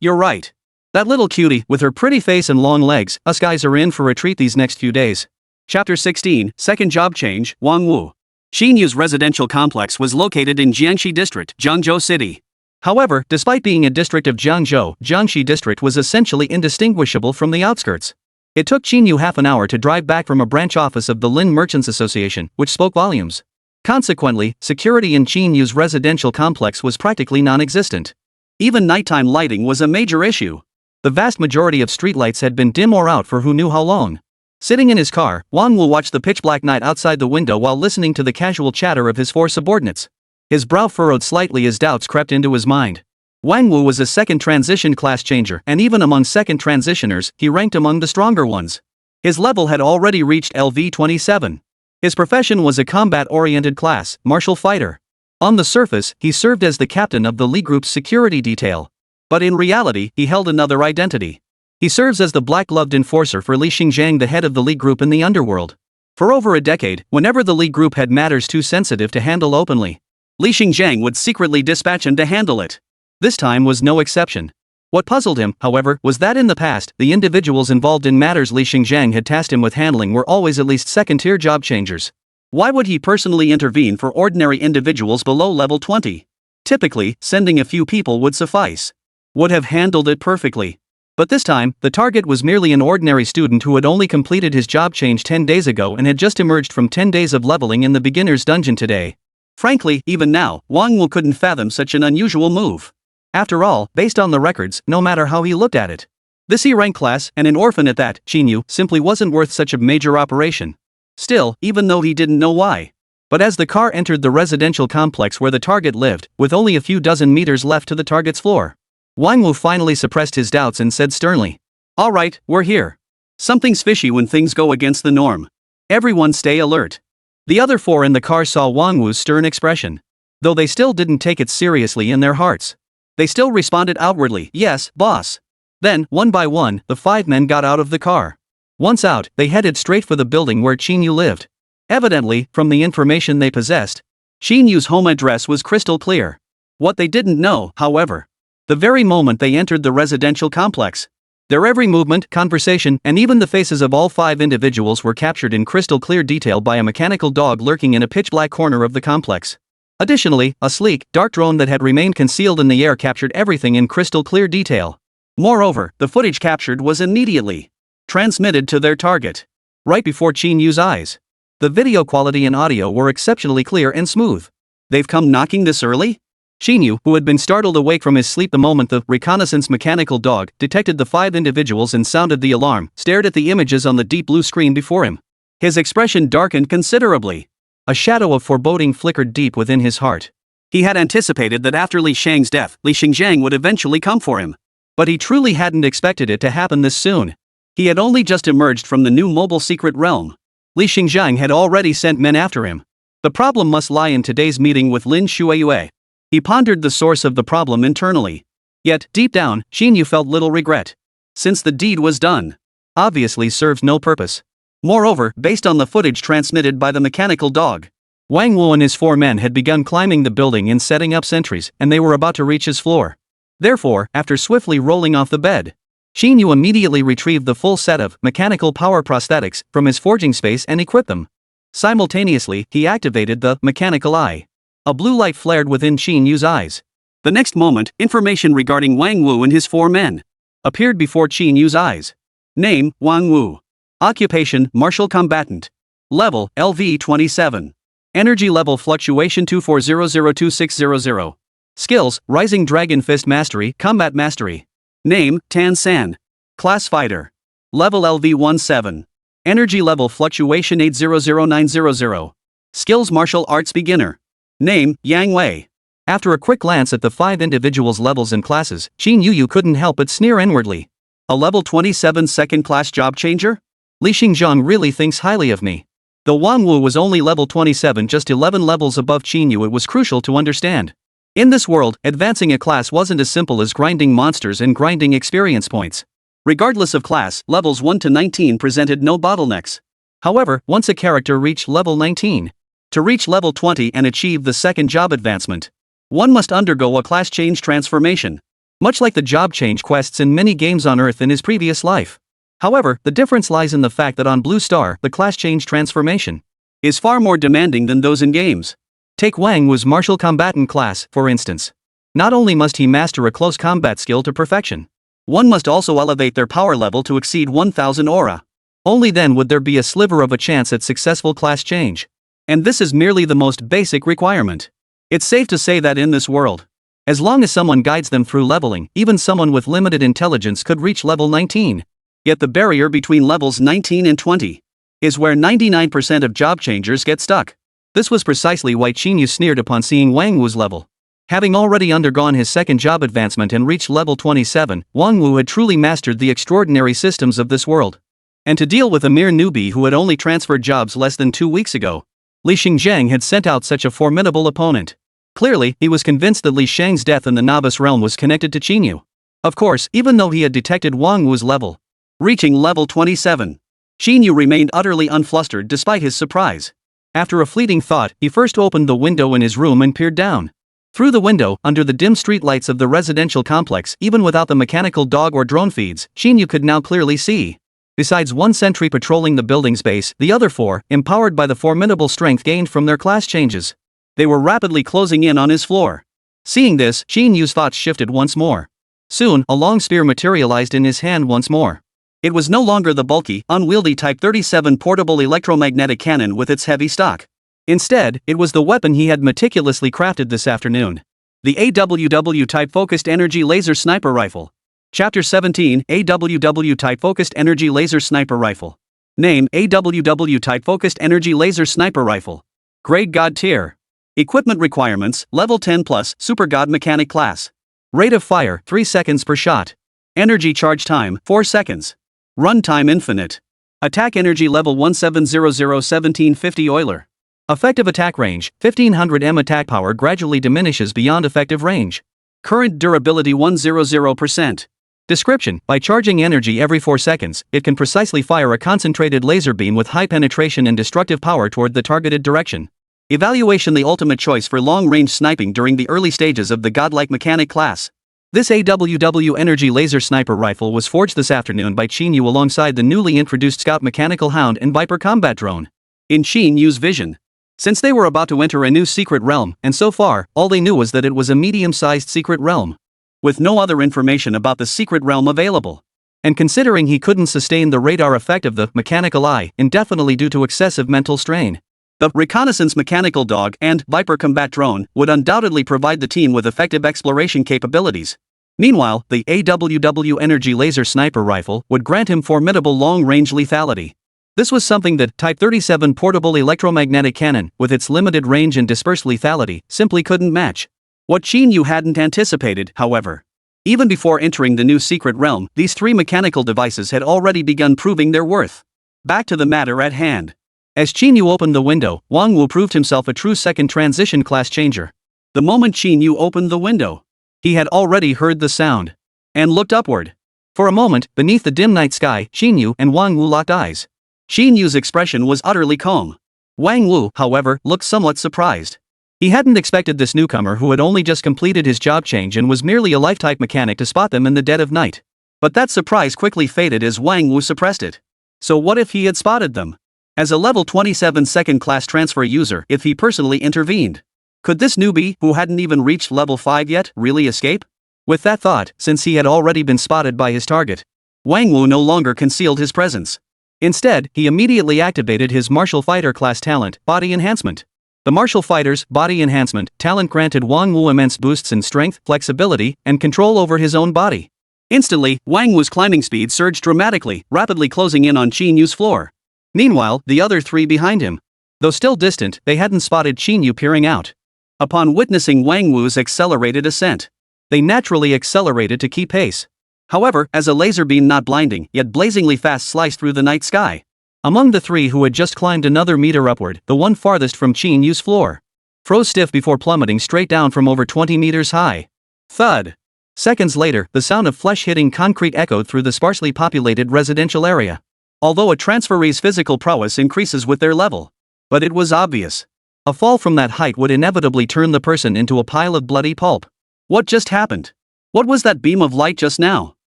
You're right. That little cutie, with her pretty face and long legs, us guys are in for a treat these next few days. Chapter 16, Second Job Change, Wang Wu. Qín Yǔ's residential complex was located in Jiangxi District, Jiangzhou City. However, despite being a district of Jiangzhou, Jiangxi District was essentially indistinguishable from the outskirts. It took Qín Yǔ half an hour to drive back from a branch office of the Lin Merchants Association, which spoke volumes. Consequently, security in Qín Yǔ's residential complex was practically non-existent. Even nighttime lighting was a major issue. The vast majority of streetlights had been dim or out for who knew how long. Sitting in his car, Wang Wu watched the pitch-black night outside the window while listening to the casual chatter of his 4 subordinates. His brow furrowed slightly as doubts crept into his mind. Wang Wu was a second transition class changer, and even among second transitioners, he ranked among the stronger ones. His level had already reached LV-27. His profession was a combat-oriented class, martial fighter. On the surface, he served as the captain of the Li Group's security detail. But in reality, he held another identity. He serves as the black-gloved enforcer for Li Xingjiang, the head of the Li Group in the underworld. For over a decade, whenever the Li Group had matters too sensitive to handle openly, Li Xingjiang would secretly dispatch him to handle it. This time was no exception. What puzzled him, however, was that in the past, the individuals involved in matters Li Xingjiang had tasked him with handling were always at least second-tier job changers. Why would he personally intervene for ordinary individuals below level 20? Typically, sending a few people would suffice. Would have handled it perfectly. But this time, the target was merely an ordinary student who had only completed his job change 10 days ago and had just emerged from 10 days of leveling in the beginner's dungeon today. Frankly, even now, Wang Wu couldn't fathom such an unusual move. After all, based on the records, no matter how he looked at it, this E-rank class, and an orphan at that, Qín Yǔ, simply wasn't worth such a major operation. Still, even though he didn't know why. But as the car entered the residential complex where the target lived, with only a few dozen meters left to the target's floor, Wang Wu finally suppressed his doubts and said sternly, "All right, we're here. Something's fishy when things go against the norm. Everyone stay alert." The other 4 in the car saw Wang Wu's stern expression. Though they still didn't take it seriously in their hearts. They still responded outwardly, "Yes, boss." Then, one by one, the 5 men got out of the car. Once out, they headed straight for the building where Qín Yǔ lived. Evidently, from the information they possessed, Qín Yǔ's home address was crystal clear. What they didn't know, however, the very moment they entered the residential complex, their every movement, conversation, and even the faces of all 5 individuals were captured in crystal clear detail by a mechanical dog lurking in a pitch-black corner of the complex. Additionally, a sleek, dark drone that had remained concealed in the air captured everything in crystal clear detail. Moreover, the footage captured was immediately transmitted to their target, right before Qín Yǔ's eyes. The video quality and audio were exceptionally clear and smooth. They've come knocking this early? Qín Yǔ, who had been startled awake from his sleep the moment the reconnaissance mechanical dog detected the 5 individuals and sounded the alarm, stared at the images on the deep blue screen before him. His expression darkened considerably. A shadow of foreboding flickered deep within his heart. He had anticipated that after Li Shang's death, Li Xingjiang would eventually come for him. But he truly hadn't expected it to happen this soon. He had only just emerged from the new mobile secret realm. Li Xingjiang had already sent men after him. The problem must lie in today's meeting with Lin Shuiyue. He pondered the source of the problem internally. Yet, deep down, Qín Yǔ felt little regret. Since the deed was done, obviously serves no purpose. Moreover, based on the footage transmitted by the mechanical dog, Wang Wu and his 4 men had begun climbing the building and setting up sentries, and they were about to reach his floor. Therefore, after swiftly rolling off the bed, Qín Yǔ immediately retrieved the full set of mechanical power prosthetics from his forging space and equipped them. Simultaneously, he activated the mechanical eye. A blue light flared within Qín Yǔ's eyes. The next moment, information regarding Wang Wu and his 4 men appeared before Qín Yǔ's eyes. Name, Wang Wu. Occupation, martial combatant. Level, LV-27. Energy level fluctuation 24002600. Skills, Rising Dragon Fist Mastery, Combat Mastery. Name, Tan San. Class Fighter. Level LV-17. Energy level fluctuation 800900. Skills martial arts beginner. Name, Yang Wei. After a quick glance at the 5 individuals' levels and classes, Qín Yǔ couldn't help but sneer inwardly. A level 27 second class job changer? Li Xingzhang really thinks highly of me. Though Wang Wu was only level 27, just 11 levels above Qín Yǔ, it was crucial to understand. In this world, advancing a class wasn't as simple as grinding monsters and grinding experience points. Regardless of class, levels 1 to 19 presented no bottlenecks. However, once a character reached level 19, to reach level 20 and achieve the second job advancement, one must undergo a class change transformation, much like the job change quests in many games on Earth in his previous life. However, the difference lies in the fact that on Blue Star, the class change transformation is far more demanding than those in games. Take Wang Wu's martial combatant class, for instance. Not only must he master a close combat skill to perfection, one must also elevate their power level to exceed 1000 aura. Only then would there be a sliver of a chance at successful class change. And this is merely the most basic requirement. It's safe to say that in this world, as long as someone guides them through leveling, even someone with limited intelligence could reach level 19. Yet the barrier between levels 19 and 20 is where 99% of job changers get stuck. This was precisely why Qín Yǔ sneered upon seeing Wang Wu's level. Having already undergone his second job advancement and reached level 27, Wang Wu had truly mastered the extraordinary systems of this world. And to deal with a mere newbie who had only transferred jobs less than 2 weeks ago, Li Xingzhang had sent out such a formidable opponent. Clearly, he was convinced that Li Shang's death in the novice realm was connected to Qín Yǔ. Of course, even though he had detected Wang Wu's level, reaching level 27, Qín Yǔ remained utterly unflustered despite his surprise. After a fleeting thought, he first opened the window in his room and peered down. Through the window, under the dim streetlights of the residential complex, even without the mechanical dog or drone feeds, Qín Yǔ could now clearly see. Besides one sentry patrolling the building's base, the other 4, empowered by the formidable strength gained from their class changes, they were rapidly closing in on his floor. Seeing this, Qín Yu's thoughts shifted once more. Soon, a long spear materialized in his hand once more. It was no longer the bulky, unwieldy Type 37 portable electromagnetic cannon with its heavy stock. Instead, it was the weapon he had meticulously crafted this afternoon. The AWW Type Focused Energy Laser Sniper Rifle. Chapter 17, AWW Type Focused Energy Laser Sniper Rifle. Name, AWW Type Focused Energy Laser Sniper Rifle. Grade God Tier. Equipment requirements, Level 10+, Super God Mechanic Class. Rate of fire, 3 seconds per shot. Energy charge time, 4 seconds. Run time infinite. Attack energy level 1700-1750 Euler. Effective attack range, 1500 m. Attack power gradually diminishes beyond effective range. Current durability 100%. Description: by charging energy every 4 seconds, it can precisely fire a concentrated laser beam with high penetration and destructive power toward the targeted direction. Evaluation: the ultimate choice for long-range sniping during the early stages of the godlike mechanic class. This AWW Energy Laser Sniper Rifle was forged this afternoon by Qín Yǔ alongside the newly introduced Scout Mechanical Hound and Viper Combat Drone. In Qín Yu's vision, since they were about to enter a new secret realm, and so far, all they knew was that it was a medium-sized secret realm, with no other information about the secret realm available. And considering he couldn't sustain the radar effect of the mechanical eye indefinitely due to excessive mental strain, the reconnaissance mechanical dog and Viper combat drone would undoubtedly provide the team with effective exploration capabilities. Meanwhile, the AWW Energy Laser Sniper Rifle would grant him formidable long-range lethality. This was something that Type 37 portable electromagnetic cannon, with its limited range and dispersed lethality, simply couldn't match. What Qín Yǔ hadn't anticipated, however. Even before entering the new secret realm, these 3 mechanical devices had already begun proving their worth. Back to the matter at hand. As Qín Yǔ opened the window, Wang Wu proved himself a true second transition class changer. The moment Qín Yǔ opened the window, he had already heard the sound and looked upward. For a moment, beneath the dim night sky, Qín Yǔ and Wang Wu locked eyes. Qín Yu's expression was utterly calm. Wang Wu, however, looked somewhat surprised. He hadn't expected this newcomer who had only just completed his job change and was merely a life-type mechanic to spot them in the dead of night. But that surprise quickly faded as Wang Wu suppressed it. So what if he had spotted them? As a level 27 second-class transfer user, if he personally intervened, could this newbie, who hadn't even reached level 5 yet, really escape? With that thought, since he had already been spotted by his target, Wang Wu no longer concealed his presence. Instead, he immediately activated his Martial Fighter class talent, Body Enhancement. The Martial Fighter's Body Enhancement talent granted Wang Wu immense boosts in strength, flexibility, and control over his own body. Instantly, Wang Wu's climbing speed surged dramatically, rapidly closing in on Qín Yu's floor. Meanwhile, the other three behind him. Though still distant, they hadn't spotted Qín Yǔ peering out. Upon witnessing Wang Wu's accelerated ascent, they naturally accelerated to keep pace. However, as a laser beam not blinding, yet blazingly fast sliced through the night sky. Among the three who had just climbed another meter upward, the one farthest from Qín Yǔ's floor froze stiff before plummeting straight down from over 20 meters high. Thud. Seconds later, the sound of flesh hitting concrete echoed through the sparsely populated residential area. Although a transferee's physical prowess increases with their level. But it was obvious. A fall from that height would inevitably turn the person into a pile of bloody pulp. What just happened? What was that beam of light just now?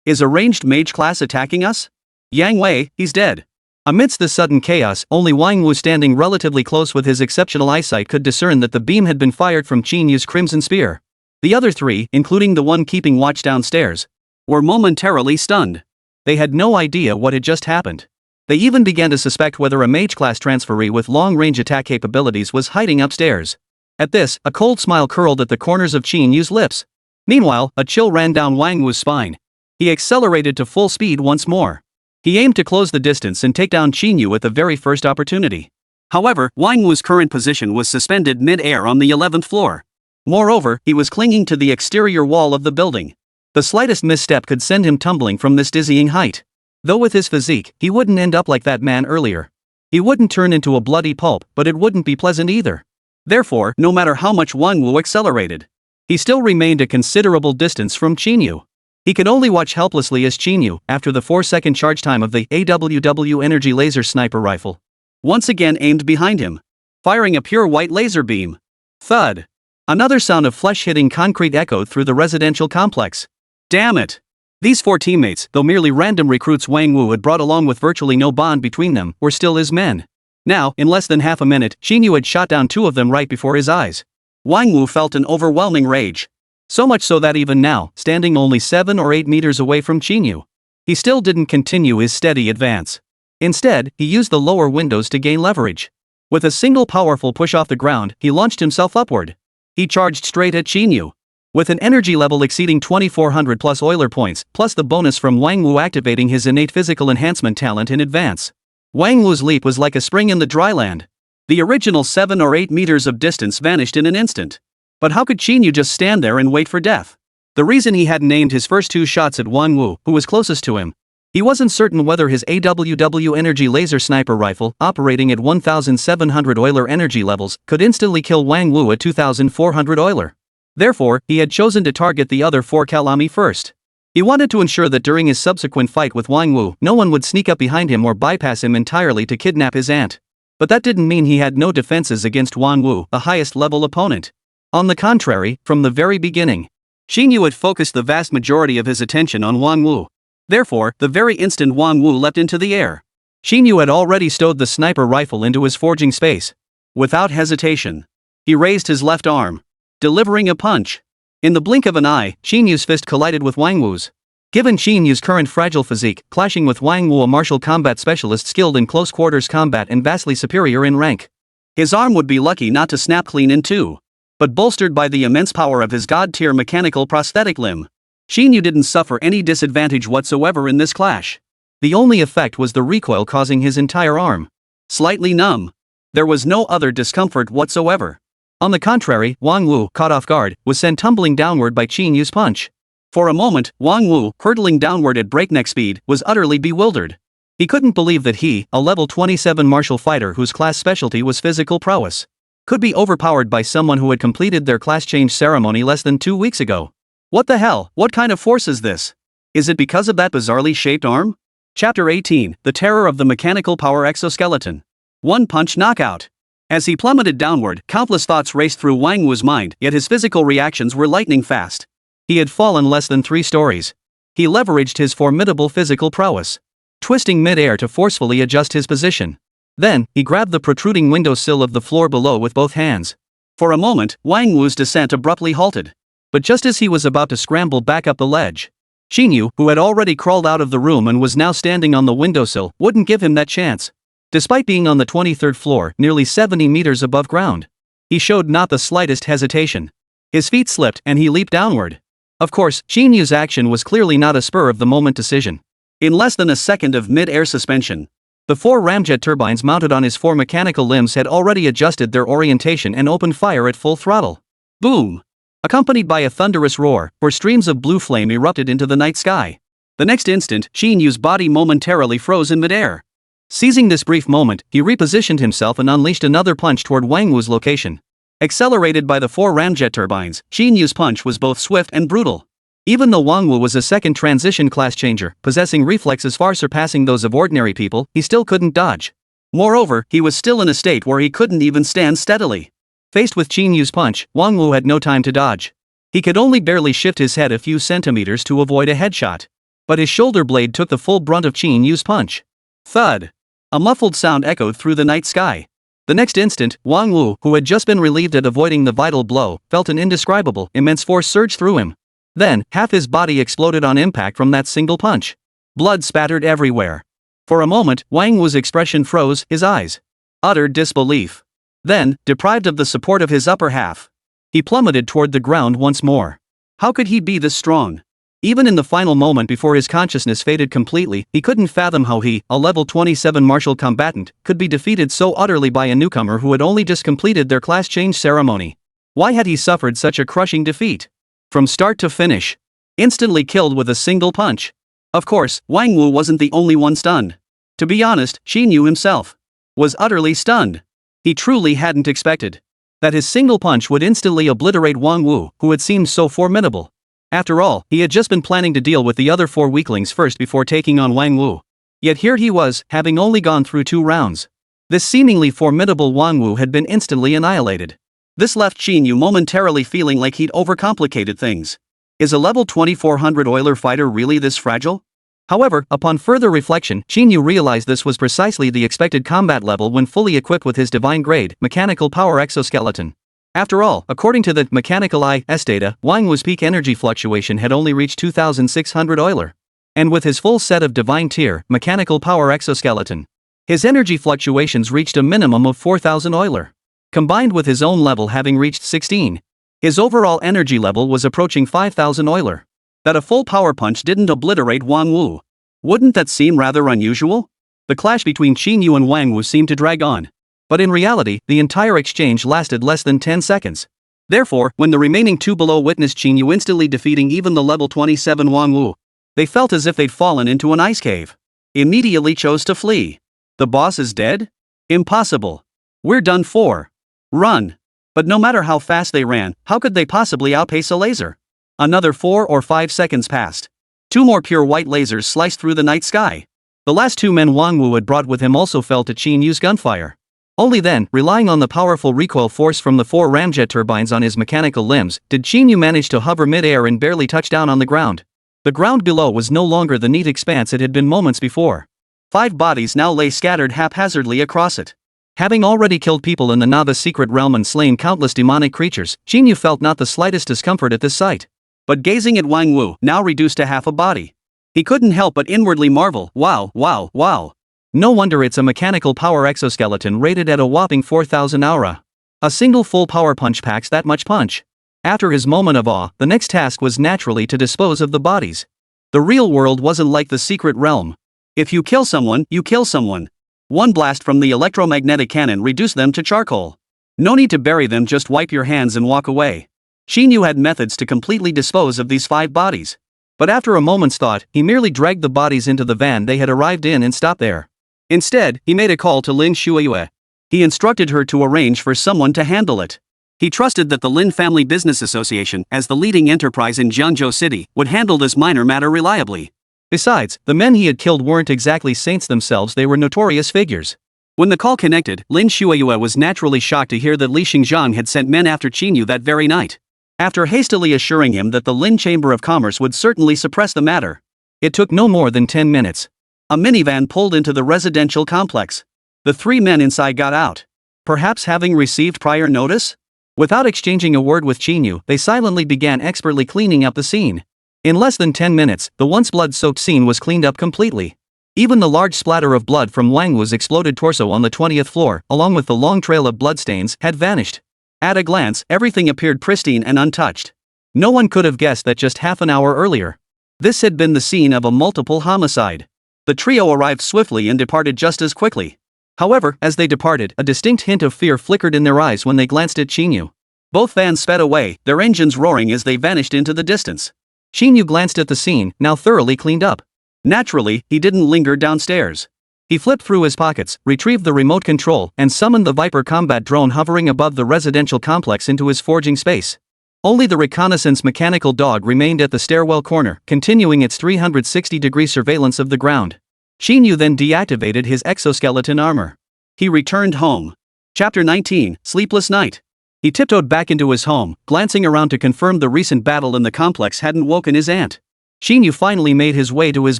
Is a ranged mage class attacking us? Yang Wei, he's dead. Amidst the sudden chaos, only Wang Wu standing relatively close with his exceptional eyesight could discern that the beam had been fired from Qín Yǔ's crimson spear. The other three, including the one keeping watch downstairs, were momentarily stunned. They had no idea what had just happened. They even began to suspect whether a mage-class transferee with long-range attack capabilities was hiding upstairs. At this, a cold smile curled at the corners of Qín Yǔ's lips. Meanwhile, a chill ran down Wang Wu's spine. He accelerated to full speed once more. He aimed to close the distance and take down Qín Yǔ at the very first opportunity. However, Wang Wu's current position was suspended mid-air on the 11th floor. Moreover, he was clinging to the exterior wall of the building. The slightest misstep could send him tumbling from this dizzying height. Though with his physique, he wouldn't end up like that man earlier. He wouldn't turn into a bloody pulp, but it wouldn't be pleasant either. Therefore, no matter how much Wang Wu accelerated, he still remained a considerable distance from Qín Yǔ. He could only watch helplessly as Qín Yǔ, after the 4-second charge time of the AWW energy laser sniper rifle, once again aimed behind him, firing a pure white laser beam. Thud. Another sound of flesh hitting concrete echoed through the residential complex. Damn it! These four teammates, though merely random recruits Wang Wu had brought along with virtually no bond between them, were still his men. Now, in less than half a minute, Qín Yǔ had shot down two of them right before his eyes. Wang Wu felt an overwhelming rage. So much so that even now, standing only 7 or 8 meters away from Qín Yǔ, he still didn't continue his steady advance. Instead, he used the lower windows to gain leverage. With a single powerful push off the ground, he launched himself upward. He charged straight at Qín Yǔ. With an energy level exceeding 2400 plus Euler points, plus the bonus from Wang Wu activating his innate physical enhancement talent in advance, Wang Wu's leap was like a spring in the dry land. The original 7 or 8 meters of distance vanished in an instant. But how could Qín Yǔ just stand there and wait for death? The reason he hadn't aimed his first two shots at Wang Wu, who was closest to him, he wasn't certain whether his AWW energy laser sniper rifle, operating at 1700 Euler energy levels, could instantly kill Wang Wu at 2400 Euler. Therefore, he had chosen to target the other four calamity first. He wanted to ensure that during his subsequent fight with Wang Wu, no one would sneak up behind him or bypass him entirely to kidnap his aunt. But that didn't mean he had no defenses against Wang Wu, a highest-level opponent. On the contrary, from the very beginning, Qín Yǔ had focused the vast majority of his attention on Wang Wu. Therefore, the very instant Wang Wu leapt into the air, Qín Yǔ had already stowed the sniper rifle into his forging space. Without hesitation, he raised his left arm, delivering a punch. In the blink of an eye, Qín Yǔ's fist collided with Wang Wu's. Given Qín Yǔ's current fragile physique, clashing with Wang Wu, a martial combat specialist skilled in close quarters combat and vastly superior in rank, his arm would be lucky not to snap clean in two. But bolstered by the immense power of his god-tier mechanical prosthetic limb, Qín Yǔ didn't suffer any disadvantage whatsoever in this clash. The only effect was the recoil causing his entire arm slightly numb. There was no other discomfort whatsoever. On the contrary, Wang Wu, caught off guard, was sent tumbling downward by Qín Yǔ's punch. For a moment, Wang Wu, hurtling downward at breakneck speed, was utterly bewildered. He couldn't believe that he, a level 27 martial fighter whose class specialty was physical prowess, could be overpowered by someone who had completed their class change ceremony less than 2 weeks ago. What the hell? What kind of force is this? Is it because of that bizarrely shaped arm? Chapter 18, The Terror of the Mechanical Power Exoskeleton. One-punch knockout. As he plummeted downward, countless thoughts raced through Wang Wu's mind, yet his physical reactions were lightning fast. He had fallen less than 3 stories. He leveraged his formidable physical prowess, twisting mid-air to forcefully adjust his position. Then, he grabbed the protruding windowsill of the floor below with both hands. For a moment, Wang Wu's descent abruptly halted. But just as he was about to scramble back up the ledge, Qín Yǔ, who had already crawled out of the room and was now standing on the windowsill, wouldn't give him that chance. Despite being on the 23rd floor, nearly 70 meters above ground, he showed not the slightest hesitation. His feet slipped and he leaped downward. Of course, Qín Yǔ's action was clearly not a spur-of-the-moment decision. In less than a second of mid-air suspension, The 4 ramjet turbines mounted on his 4 mechanical limbs had already adjusted their orientation and opened fire at full throttle. Boom! Accompanied by a thunderous roar, 4 streams of blue flame erupted into the night sky. The next instant, Qín Yǔ's body momentarily froze in midair. Seizing this brief moment, he repositioned himself and unleashed another punch toward Wang Wu's location. Accelerated by the 4 ramjet turbines, Qín Yǔ's punch was both swift and brutal. Even though Wang Wu was a second transition class changer, possessing reflexes far surpassing those of ordinary people, he still couldn't dodge. Moreover, he was still in a state where he couldn't even stand steadily. Faced with Qín Yǔ's punch, Wang Wu had no time to dodge. He could only barely shift his head a few centimeters to avoid a headshot. But his shoulder blade took the full brunt of Qín Yǔ's punch. Thud! A muffled sound echoed through the night sky. The next instant, Wang Wu, who had just been relieved at avoiding the vital blow, felt an indescribable, immense force surge through him. Then, half his body exploded on impact from that single punch. Blood spattered everywhere. For a moment, Wang Wu's expression froze, his eyes. Utter disbelief. Then, deprived of the support of his upper half, he plummeted toward the ground once more. How could he be this strong? Even in the final moment before his consciousness faded completely, he couldn't fathom how he, a level 27 martial combatant, could be defeated so utterly by a newcomer who had only just completed their class change ceremony. Why had he suffered such a crushing defeat? From start to finish. Instantly killed with a single punch. Of course, Wang Wu wasn't the only one stunned. To be honest, Qín Yǔ himself was utterly stunned. He truly hadn't expected that his single punch would instantly obliterate Wang Wu, who had seemed so formidable. After all, he had just been planning to deal with the other 4 weaklings first before taking on Wang Wu. Yet here he was, having only gone through 2 rounds. This seemingly formidable Wang Wu had been instantly annihilated. This left Qín Yǔ momentarily feeling like he'd overcomplicated things. Is a level 2400 oiler fighter really this fragile? However, upon further reflection, Qín Yǔ realized this was precisely the expected combat level when fully equipped with his divine grade, mechanical power exoskeleton. After all, according to the mechanical IS data, Wang Wu's peak energy fluctuation had only reached 2600 oiler. And with his full set of divine tier, mechanical power exoskeleton, his energy fluctuations reached a minimum of 4000 oiler. Combined with his own level having reached 16, his overall energy level was approaching 5000 oiler. That a full power punch didn't obliterate Wang Wu. Wouldn't that seem rather unusual? The clash between Qín Yǔ and Wang Wu seemed to drag on. But in reality, the entire exchange lasted less than 10 seconds. Therefore, when the remaining 2 below witnessed Qín Yǔ instantly defeating even the level 27 Wang Wu, they felt as if they'd fallen into an ice cave. Immediately chose to flee. The boss is dead? Impossible. We're done for. Run. But no matter how fast they ran, how could they possibly outpace a laser? Another 4 or 5 seconds passed. 2 more pure white lasers sliced through the night sky. The last 2 men Wang Wu had brought with him also fell to Qín Yǔ's gunfire. Only then, relying on the powerful recoil force from the 4 ramjet turbines on his mechanical limbs, did Qín Yǔ manage to hover mid-air and barely touch down on the ground. The ground below was no longer the neat expanse it had been moments before. 5 bodies now lay scattered haphazardly across it. Having already killed people in the Nava's secret realm and slain countless demonic creatures, Qín Yǔ felt not the slightest discomfort at this sight. But gazing at Wang Wu, now reduced to half a body, he couldn't help but inwardly marvel, wow, wow, wow. No wonder it's a mechanical power exoskeleton rated at a whopping 4000 aura. A single full power punch packs that much punch. After his moment of awe, the next task was naturally to dispose of the bodies. The real world wasn't like the secret realm. If you kill someone, you kill someone. One blast from the electromagnetic cannon reduced them to charcoal. No need to bury them, just wipe your hands and walk away. Qín Yǔ had methods to completely dispose of these 5 bodies. But after a moment's thought, he merely dragged the bodies into the van they had arrived in and stopped there. Instead, he made a call to Lin Shuiyue. He instructed her to arrange for someone to handle it. He trusted that the Lin Family Business Association, as the leading enterprise in Jiangzhou City, would handle this minor matter reliably. Besides, the men he had killed weren't exactly saints themselves, they were notorious figures. When the call connected, Lin Shuiyue was naturally shocked to hear that Li Xingzhang had sent men after Qín Yǔ that very night. After hastily assuring him that the Lin Chamber of Commerce would certainly suppress the matter, it took no more than 10 minutes. A minivan pulled into the residential complex. The 3 men inside got out. Perhaps having received prior notice? Without exchanging a word with Qín Yǔ, they silently began expertly cleaning up the scene. In less than 10 minutes, the once blood-soaked scene was cleaned up completely. Even the large splatter of blood from Wang Wu's exploded torso on the 20th floor, along with the long trail of bloodstains, had vanished. At a glance, everything appeared pristine and untouched. No one could have guessed that just half an hour earlier, this had been the scene of a multiple homicide. The trio arrived swiftly and departed just as quickly. However, as they departed, a distinct hint of fear flickered in their eyes when they glanced at Qín Yǔ. Both vans sped away, their engines roaring as they vanished into the distance. Qín Yǔ glanced at the scene, now thoroughly cleaned up. Naturally, he didn't linger downstairs. He flipped through his pockets, retrieved the remote control, and summoned the Viper combat drone hovering above the residential complex into his forging space. Only the reconnaissance mechanical dog remained at the stairwell corner, continuing its 360-degree surveillance of the ground. Qín Yǔ then deactivated his exoskeleton armor. He returned home. Chapter 19, Sleepless Night. He tiptoed back into his home, glancing around to confirm the recent battle in the complex hadn't woken his aunt. Qín Yǔ finally made his way to his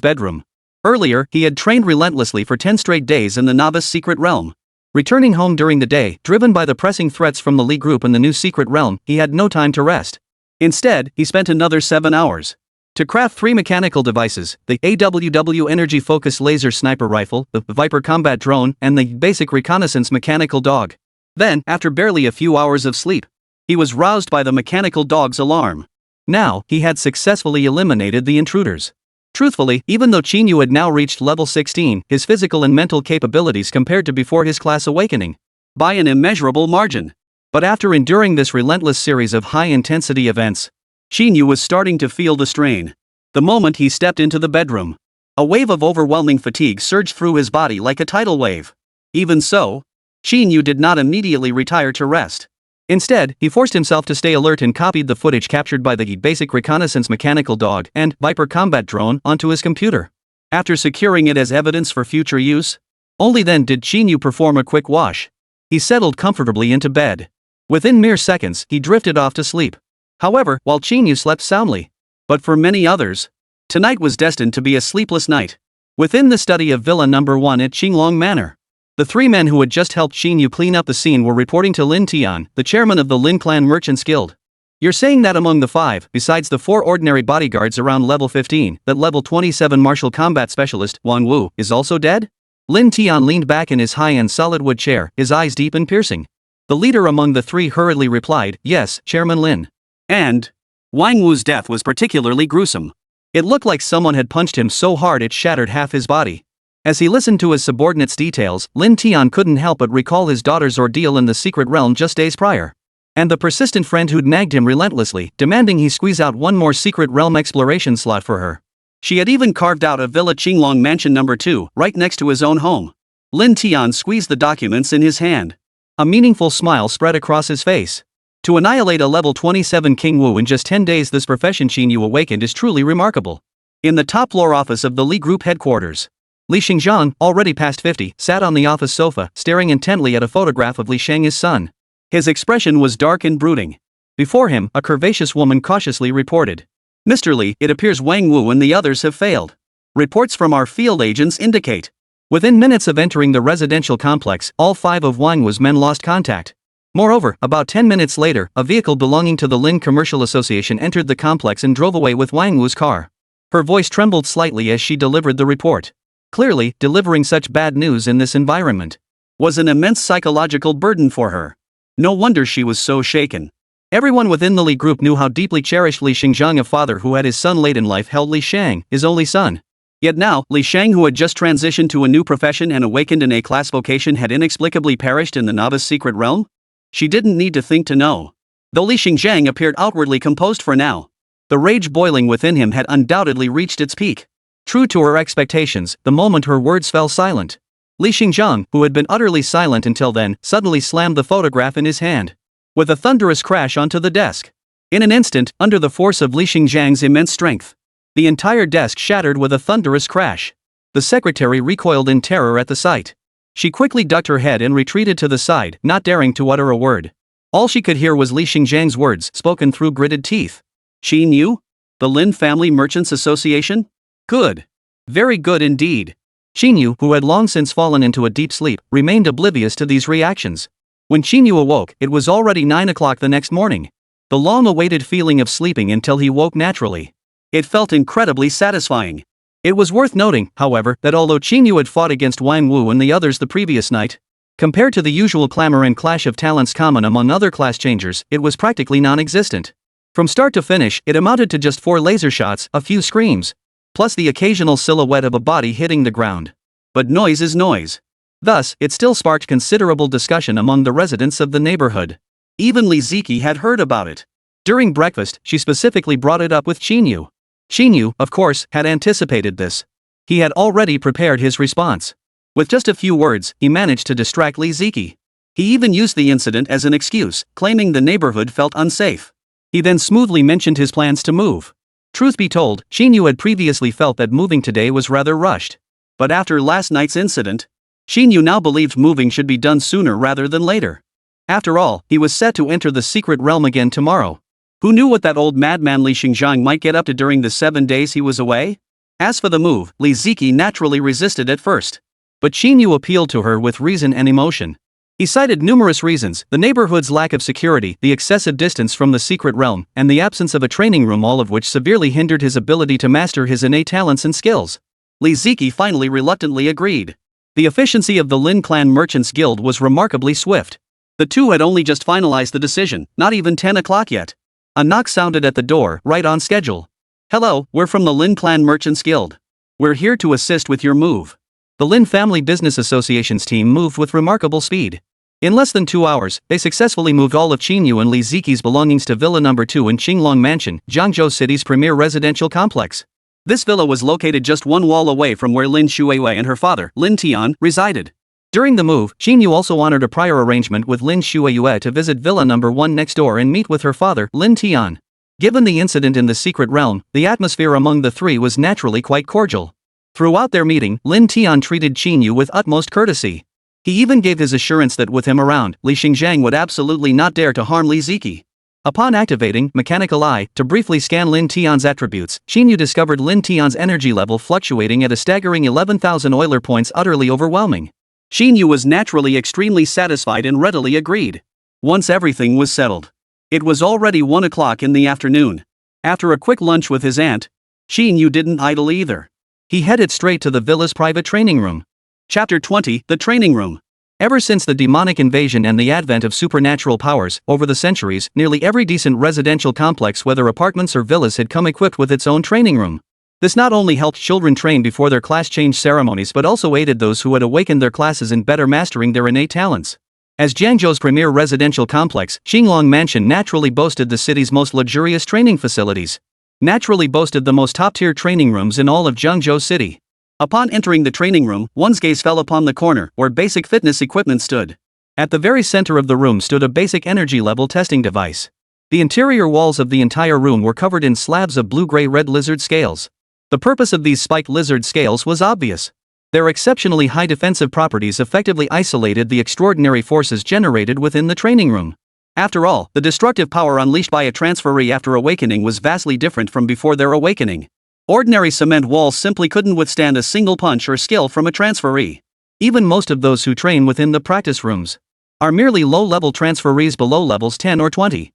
bedroom. Earlier, he had trained relentlessly for 10 straight days in the novice secret realm. Returning home during the day, driven by the pressing threats from the Li group in the new secret realm, he had no time to rest. Instead, he spent another 7 hours to craft 3 mechanical devices, the AWW energy-focused laser sniper rifle, the Viper combat drone, and the basic reconnaissance mechanical dog. Then, after barely a few hours of sleep, he was roused by the mechanical dog's alarm. Now, he had successfully eliminated the intruders. Truthfully, even though Qín Yǔ had now reached level 16, his physical and mental capabilities compared to before his class awakening by an immeasurable margin. But after enduring this relentless series of high-intensity events, Qín Yǔ was starting to feel the strain. The moment he stepped into the bedroom, a wave of overwhelming fatigue surged through his body like a tidal wave. Even so, Qín Yǔ did not immediately retire to rest. Instead, he forced himself to stay alert and copied the footage captured by the basic reconnaissance mechanical dog and Viper combat drone onto his computer. After securing it as evidence for future use, only then did Qín Yǔ perform a quick wash. He settled comfortably into bed. Within mere seconds, he drifted off to sleep. However, while Qín Yǔ slept soundly, but for many others, tonight was destined to be a sleepless night. Within the study of Villa No. 1 at Qinglong Manor, the 3 men who had just helped Qín Yǔ clean up the scene were reporting to Lin Tian, the chairman of the Lin Clan Merchants Guild. You're saying that among the 5, besides the 4 ordinary bodyguards around level 15, that level 27 martial combat specialist, Wang Wu, is also dead? Lin Tian leaned back in his high-end solid wood chair, his eyes deep and piercing. The leader among the 3 hurriedly replied, "Yes, Chairman Lin." And Wang Wu's death was particularly gruesome. It looked like someone had punched him so hard it shattered half his body. As he listened to his subordinates' details, Lin Tian couldn't help but recall his daughter's ordeal in the secret realm just days prior. And the persistent friend who'd nagged him relentlessly, demanding he squeeze out one more secret realm exploration slot for her. She had even carved out a Villa Qinglong Mansion No. 2, right next to his own home. Lin Tian squeezed the documents in his hand. A meaningful smile spread across his face. To annihilate a level 27 King Wu in just 10 days, this profession Qín Yǔ awakened is truly remarkable. In the top-floor office of the Li Group headquarters, Li Xingzhang, already past 50, sat on the office sofa, staring intently at a photograph of Li Sheng, his son. His expression was dark and brooding. Before him, a curvaceous woman cautiously reported, "Mr. Li, it appears Wang Wu and the others have failed. Reports from our field agents indicate." Within minutes of entering the residential complex, all 5 of Wang Wu's men lost contact. Moreover, about 10 minutes later, a vehicle belonging to the Lin Commercial Association entered the complex and drove away with Wang Wu's car. Her voice trembled slightly as she delivered the report. Clearly, delivering such bad news in this environment was an immense psychological burden for her. No wonder she was so shaken. Everyone within the Li group knew how deeply cherished Li Xingzhang, a father who had his son late in life, held Li Sheng, his only son. Yet now, Li Sheng, who had just transitioned to a new profession and awakened in A-class vocation, had inexplicably perished in the novice secret realm? She didn't need to think to know. Though Li Xingzhang appeared outwardly composed for now, the rage boiling within him had undoubtedly reached its peak. True to her expectations, the moment her words fell silent, Li Xingzhang, who had been utterly silent until then, suddenly slammed the photograph in his hand with a thunderous crash onto the desk. In an instant, under the force of Li Xingzhang's immense strength, the entire desk shattered with a thunderous crash. The secretary recoiled in terror at the sight. She quickly ducked her head and retreated to the side, not daring to utter a word. All she could hear was Li Xingzhang's words, spoken through gritted teeth. "Qín Yǔ? The Lin Family Merchants Association? Good. Very good indeed." Qín Yǔ, who had long since fallen into a deep sleep, remained oblivious to these reactions. When Qín Yǔ awoke, it was already 9 o'clock the next morning. The long-awaited feeling of sleeping until he woke naturally. It felt incredibly satisfying. It was worth noting, however, that although Qín Yǔ had fought against Wang Wu and the others the previous night, compared to the usual clamor and clash of talents common among other class changers, it was practically non-existent. From start to finish, it amounted to just 4 laser shots, a few screams, plus the occasional silhouette of a body hitting the ground. But noise is noise. Thus, it still sparked considerable discussion among the residents of the neighborhood. Even Li Ziqi had heard about it. During breakfast, she specifically brought it up with Qín Yǔ. Qín Yǔ, of course, had anticipated this. He had already prepared his response. With just a few words, he managed to distract Li Ziqi. He even used the incident as an excuse, claiming the neighborhood felt unsafe. He then smoothly mentioned his plans to move. Truth be told, Qín Yǔ had previously felt that moving today was rather rushed. But after last night's incident, Qín Yǔ now believed moving should be done sooner rather than later. After all, he was set to enter the secret realm again tomorrow. Who knew what that old madman Li Xingjiang might get up to during the 7 days he was away? As for the move, Li Ziqi naturally resisted at first. But Qín Yǔ appealed to her with reason and emotion. He cited numerous reasons: the neighborhood's lack of security, the excessive distance from the secret realm, and the absence of a training room, all of which severely hindered his ability to master his innate talents and skills. Li Ziqi finally reluctantly agreed. The efficiency of the Lin Clan Merchants Guild was remarkably swift. The two had only just finalized the decision, not even 10 o'clock yet. A knock sounded at the door, right on schedule. "Hello, we're from the Lin Clan Merchants Guild. We're here to assist with your move." The Lin Family Business Association's team moved with remarkable speed. In less than 2 hours, they successfully moved all of Qín Yǔ and Li Ziqi's belongings to Villa No. 2 in Qinglong Mansion, Jiangzhou City's premier residential complex. This villa was located just one wall away from where Lin Shuiwei and her father, Lin Tian, resided. During the move, Qín Yǔ also honored a prior arrangement with Lin Shuiwei to visit Villa No. 1 next door and meet with her father, Lin Tian. Given the incident in the secret realm, the atmosphere among the three was naturally quite cordial. Throughout their meeting, Lin Tian treated Qín Yǔ with utmost courtesy. He even gave his assurance that with him around, Li Xingjiang would absolutely not dare to harm Li Ziqi. Upon activating Mechanical Eye to briefly scan Lin Tian's attributes, Qín Yǔ discovered Lin Tian's energy level fluctuating at a staggering 11,000 Euler points, utterly overwhelming. Qín Yǔ was naturally extremely satisfied and readily agreed. Once everything was settled, it was already 1 o'clock in the afternoon. After a quick lunch with his aunt, Qín Yǔ didn't idle either. He headed straight to the villa's private training room. Chapter 20: The Training Room. Ever since the demonic invasion and the advent of supernatural powers, over the centuries, nearly every decent residential complex, whether apartments or villas, had come equipped with its own training room. This not only helped children train before their class change ceremonies but also aided those who had awakened their classes in better mastering their innate talents. As Jiangzhou's premier residential complex, Qinglong Mansion naturally boasted the city's most luxurious training facilities. Naturally boasted the most top-tier training rooms in all of Jiangzhou City. Upon entering the training room, one's gaze fell upon the corner where basic fitness equipment stood. At the very center of the room stood a basic energy level testing device. The interior walls of the entire room were covered in slabs of blue-gray-red lizard scales. The purpose of these spiked lizard scales was obvious. Their exceptionally high defensive properties effectively isolated the extraordinary forces generated within the training room. After all, the destructive power unleashed by a transferee after awakening was vastly different from before their awakening. Ordinary cement walls simply couldn't withstand a single punch or skill from a transferee. Even most of those who train within the practice rooms are merely low-level transferees below levels 10 or 20.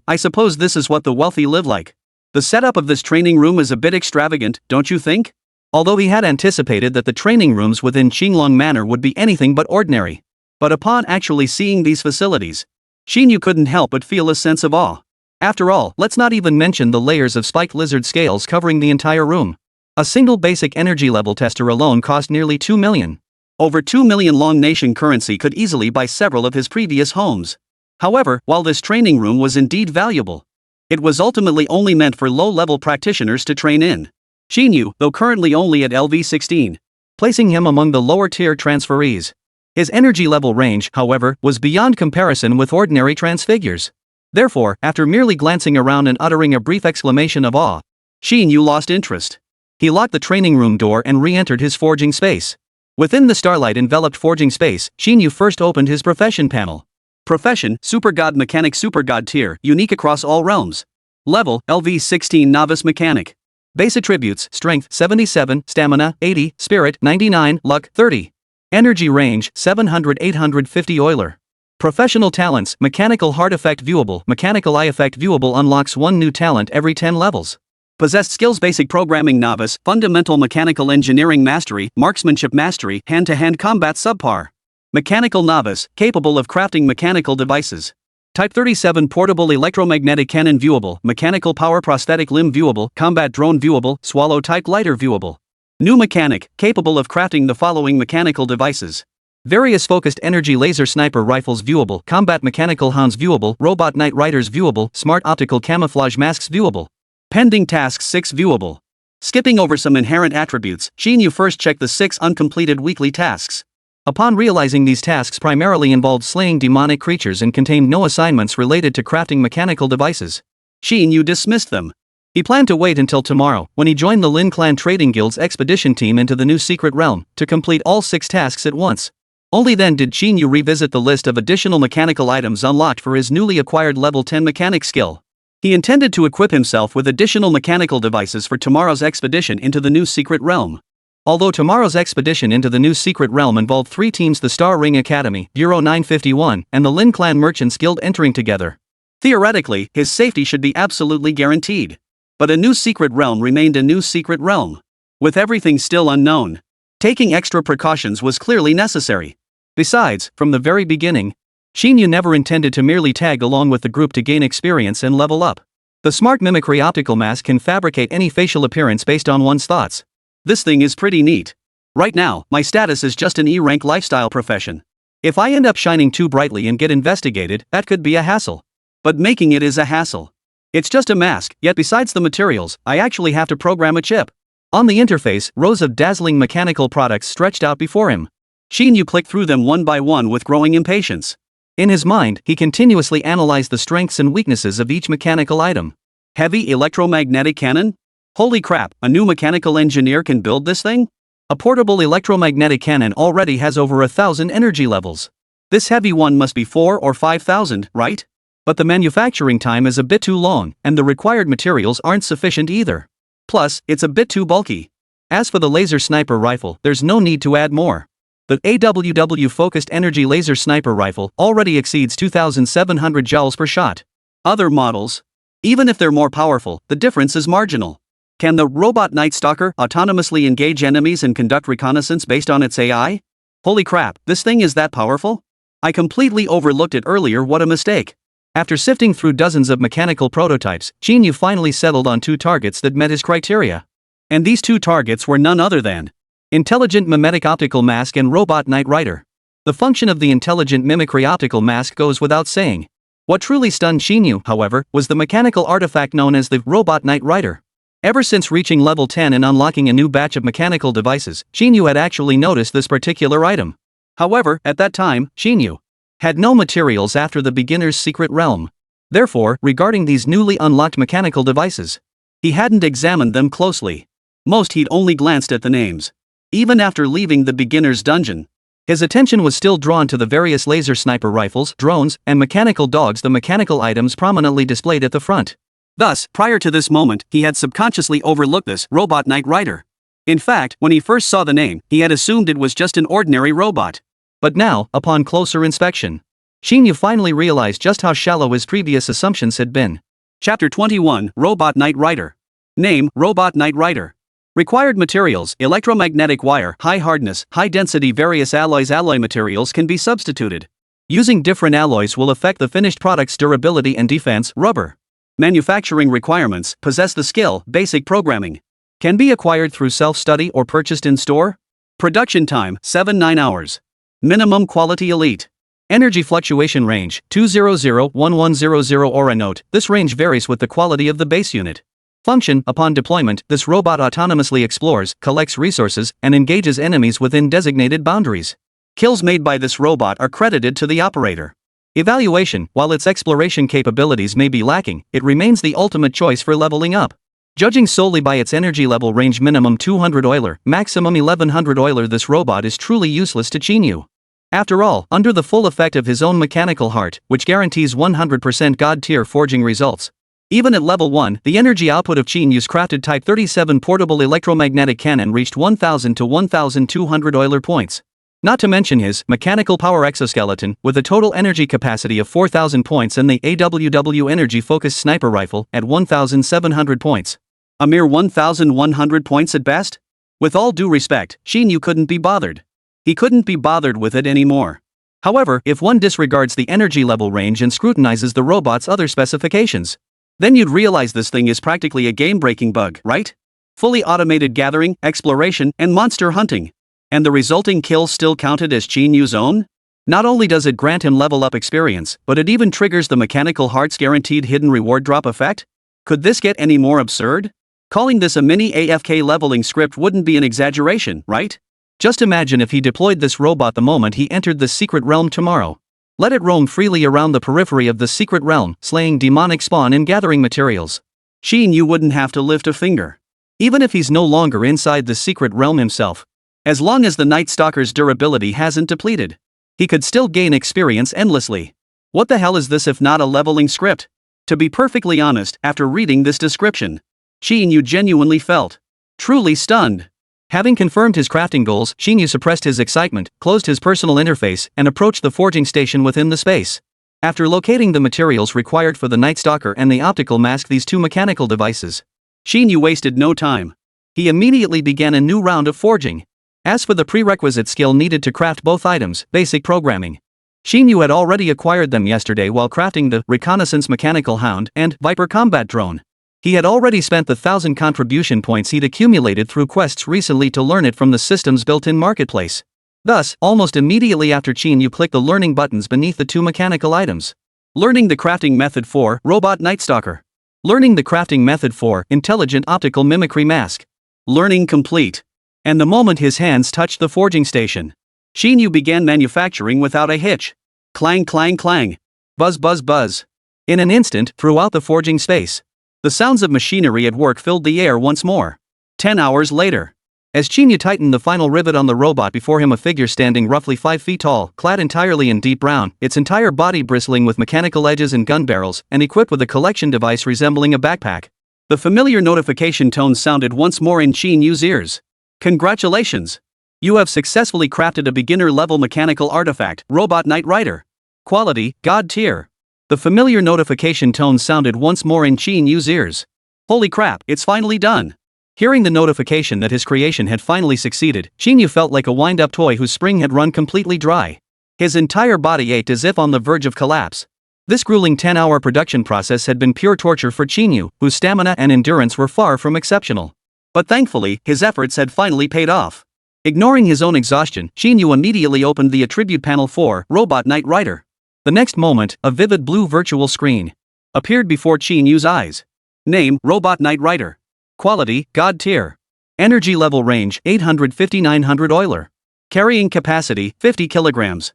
I suppose this is what the wealthy live like. The setup of this training room is a bit extravagant, don't you think? Although he had anticipated that the training rooms within Qinglong Manor would be anything but ordinary. But upon actually seeing these facilities, Qín Yǔ couldn't help but feel a sense of awe. After all, let's not even mention the layers of spiked lizard scales covering the entire room. A single basic energy level tester alone cost nearly 2 million. Over 2 million Long Nation currency could easily buy several of his previous homes. However, while this training room was indeed valuable, it was ultimately only meant for low-level practitioners to train in. Qín Yǔ, though currently only at LV16, placing him among the lower-tier transferees. His energy level range, however, was beyond comparison with ordinary transfigures. Therefore, after merely glancing around and uttering a brief exclamation of awe, Qín Yǔ lost interest. He locked the training room door and re-entered his forging space. Within the starlight-enveloped forging space, Qín Yǔ first opened his profession panel. Profession: Super God Mechanic, Super God tier, unique across all realms. Level: LV16 Novice Mechanic. Base attributes: Strength 77, Stamina 80, Spirit 99, Luck 30. Energy range 700-850 Euler. Professional talents: Mechanical Heart Effect Viewable. Mechanical Eye Effect Viewable unlocks one new talent every 10 levels. Possessed skills: Basic Programming Novice, Fundamental Mechanical Engineering Mastery, Marksmanship Mastery, Hand-to-Hand Combat Subpar. Mechanical Novice, capable of crafting mechanical devices. Type 37 Portable Electromagnetic Cannon Viewable, Mechanical Power Prosthetic Limb Viewable, Combat Drone Viewable, Swallow Type Lighter Viewable. New mechanic, capable of crafting the following mechanical devices. Various Focused Energy Laser Sniper Rifles Viewable, Combat Mechanical Hounds Viewable, Robot Night Riders Viewable, Smart Optical Camouflage Masks Viewable. Pending Tasks 6 Viewable. Skipping over some inherent attributes, Qín Yǔ first checked the 6 uncompleted weekly tasks. Upon realizing these tasks primarily involved slaying demonic creatures and contained no assignments related to crafting mechanical devices, Qín Yǔ dismissed them. He planned to wait until tomorrow, when he joined the Lin Clan Trading Guild's expedition team into the new secret realm, to complete all 6 tasks at once. Only then did Qín Yǔ revisit the list of additional mechanical items unlocked for his newly acquired level 10 mechanic skill. He intended to equip himself with additional mechanical devices for tomorrow's expedition into the new secret realm. Although tomorrow's expedition into the new secret realm involved 3 teams: the Star Ring Academy, Bureau 951, and the Lin Clan Merchants Guild entering together. Theoretically, his safety should be absolutely guaranteed. But a new secret realm remained a new secret realm, with everything still unknown. Taking extra precautions was clearly necessary. Besides, from the very beginning, Qín Yǔ never intended to merely tag along with the group to gain experience and level up. The Smart Mimicry Optical Mask can fabricate any facial appearance based on one's thoughts. This thing is pretty neat. Right now, my status is just an E-rank lifestyle profession. If I end up shining too brightly and get investigated, that could be a hassle. But making it is a hassle. It's just a mask, yet besides the materials, I actually have to program a chip. On the interface, rows of dazzling mechanical products stretched out before him. Qín Yǔ clicked through them one by one with growing impatience. In his mind, he continuously analyzed the strengths and weaknesses of each mechanical item. Heavy electromagnetic cannon? Holy crap, a new mechanical engineer can build this thing? A portable electromagnetic cannon already has over 1,000 energy levels. This heavy one must be 4,000 or 5,000, right? But the manufacturing time is a bit too long, and the required materials aren't sufficient either. Plus, it's a bit too bulky. As for the laser sniper rifle, there's no need to add more. The AWW Focused Energy Laser Sniper Rifle already exceeds 2,700 joules per shot. Other models, even if they're more powerful, the difference is marginal. Can the Robot Night Stalker autonomously engage enemies and conduct reconnaissance based on its AI? Holy crap, this thing is that powerful? I completely overlooked it earlier. What a mistake. After sifting through dozens of mechanical prototypes, Qín Yǔ finally settled on 2 targets that met his criteria. And these 2 targets were none other than Intelligent Mimetic Optical Mask and Robot Night Rider. The function of the Intelligent Mimicry Optical Mask goes without saying. What truly stunned Qín Yǔ, however, was the mechanical artifact known as the Robot Night Rider. Ever since reaching level 10 and unlocking a new batch of mechanical devices, Qín Yǔ had actually noticed this particular item. However, at that time, Qín Yǔ had no materials after the beginner's secret realm. Therefore, regarding these newly unlocked mechanical devices, he hadn't examined them closely. Most he'd only glanced at the names. Even after leaving the beginner's dungeon, his attention was still drawn to the various laser sniper rifles, drones, and mechanical dogs, the mechanical items prominently displayed at the front. Thus, prior to this moment, he had subconsciously overlooked this Robot Night Rider. In fact, when he first saw the name, he had assumed it was just an ordinary robot. But now, upon closer inspection, Qín Yǔ finally realized just how shallow his previous assumptions had been. Chapter 21, Robot Night Rider. Name, Robot Night Rider. Required materials, electromagnetic wire, high hardness, high density. Various alloys. Alloy materials can be substituted. Using different alloys will affect the finished product's durability and defense. Rubber. Manufacturing requirements, possess the skill, basic programming. Can be acquired through self-study or purchased in store. Production time, 7-9 hours. Minimum quality elite. Energy fluctuation range, 200-1100 aura. Note, this range varies with the quality of the base unit. Function, upon deployment, this robot autonomously explores, collects resources, and engages enemies within designated boundaries. Kills made by this robot are credited to the operator. Evaluation, while its exploration capabilities may be lacking, it remains the ultimate choice for leveling up. Judging solely by its energy level range, minimum 200 Euler, maximum 1100 Euler, this robot is truly useless to Qín Yǔ. After all, under the full effect of his own mechanical heart, which guarantees 100% God-tier forging results, even at level 1, the energy output of Qín Yǔ's crafted Type 37 portable electromagnetic cannon reached 1000 to 1200 Euler points. Not to mention his mechanical power exoskeleton, with a total energy capacity of 4000 points, and the AWW energy focused sniper rifle at 1700 points. A mere 1100 points at best? With all due respect, Qín Yǔ couldn't be bothered. He couldn't be bothered with it anymore. However, if one disregards the energy level range and scrutinizes the robot's other specifications, then you'd realize this thing is practically a game-breaking bug, right? Fully automated gathering, exploration, and monster hunting. And the resulting kill still counted as Qín Yǔ's own? Not only does it grant him level-up experience, but it even triggers the mechanical heart's guaranteed hidden reward drop effect? Could this get any more absurd? Calling this a mini AFK leveling script wouldn't be an exaggeration, right? Just imagine if he deployed this robot the moment he entered the secret realm tomorrow. Let it roam freely around the periphery of the secret realm, slaying demonic spawn and gathering materials. Qín Yǔ wouldn't have to lift a finger. Even if he's no longer inside the secret realm himself. As long as the Night Stalker's durability hasn't depleted, he could still gain experience endlessly. What the hell is this if not a leveling script? To be perfectly honest, after reading this description, Qín Yǔ genuinely felt truly stunned. Having confirmed his crafting goals, Qín Yǔ suppressed his excitement, closed his personal interface, and approached the forging station within the space. After locating the materials required for the Night Stalker and the optical mask, these two mechanical devices, Qín Yǔ wasted no time. He immediately began a new round of forging. As for the prerequisite skill needed to craft both items, basic programming, Qín Yǔ had already acquired them yesterday while crafting the Reconnaissance Mechanical Hound and Viper Combat Drone. He had already spent the 1,000 contribution points he'd accumulated through quests recently to learn it from the system's built-in marketplace. Thus, almost immediately after Qín Yǔ clicked the learning buttons beneath the two mechanical items. Learning the crafting method for Robot Night Stalker. Learning the crafting method for Intelligent Optical Mimicry Mask. Learning complete. And the moment his hands touched the forging station, Qín Yǔ began manufacturing without a hitch. Clang clang clang. Buzz buzz buzz. In an instant, throughout the forging space, the sounds of machinery at work filled the air once more. 10 hours later, as Qín Yǔ tightened the final rivet on the robot, before him a figure standing roughly 5 feet tall, clad entirely in deep brown, its entire body bristling with mechanical edges and gun barrels, and equipped with a collection device resembling a backpack. The familiar notification tone sounded once more in Qín Yǔ's ears. Congratulations! You have successfully crafted a beginner-level mechanical artifact, Robot Knight Rider. Quality, God tier. The familiar notification tone sounded once more in Qín Yǔ's ears. Holy crap, it's finally done! Hearing the notification that his creation had finally succeeded, Qín Yǔ felt like a wind-up toy whose spring had run completely dry. His entire body ached as if on the verge of collapse. This grueling 10-hour production process had been pure torture for Qín Yǔ, whose stamina and endurance were far from exceptional. But thankfully, his efforts had finally paid off. Ignoring his own exhaustion, Qín Yǔ immediately opened the attribute panel for Robot Knight Rider. The next moment, a vivid blue virtual screen appeared before Qín Yǔ's eyes. Name, Robot Knight Rider. Quality, God tier. Energy level range, 850-900 Euler. Carrying capacity, 50 kilograms.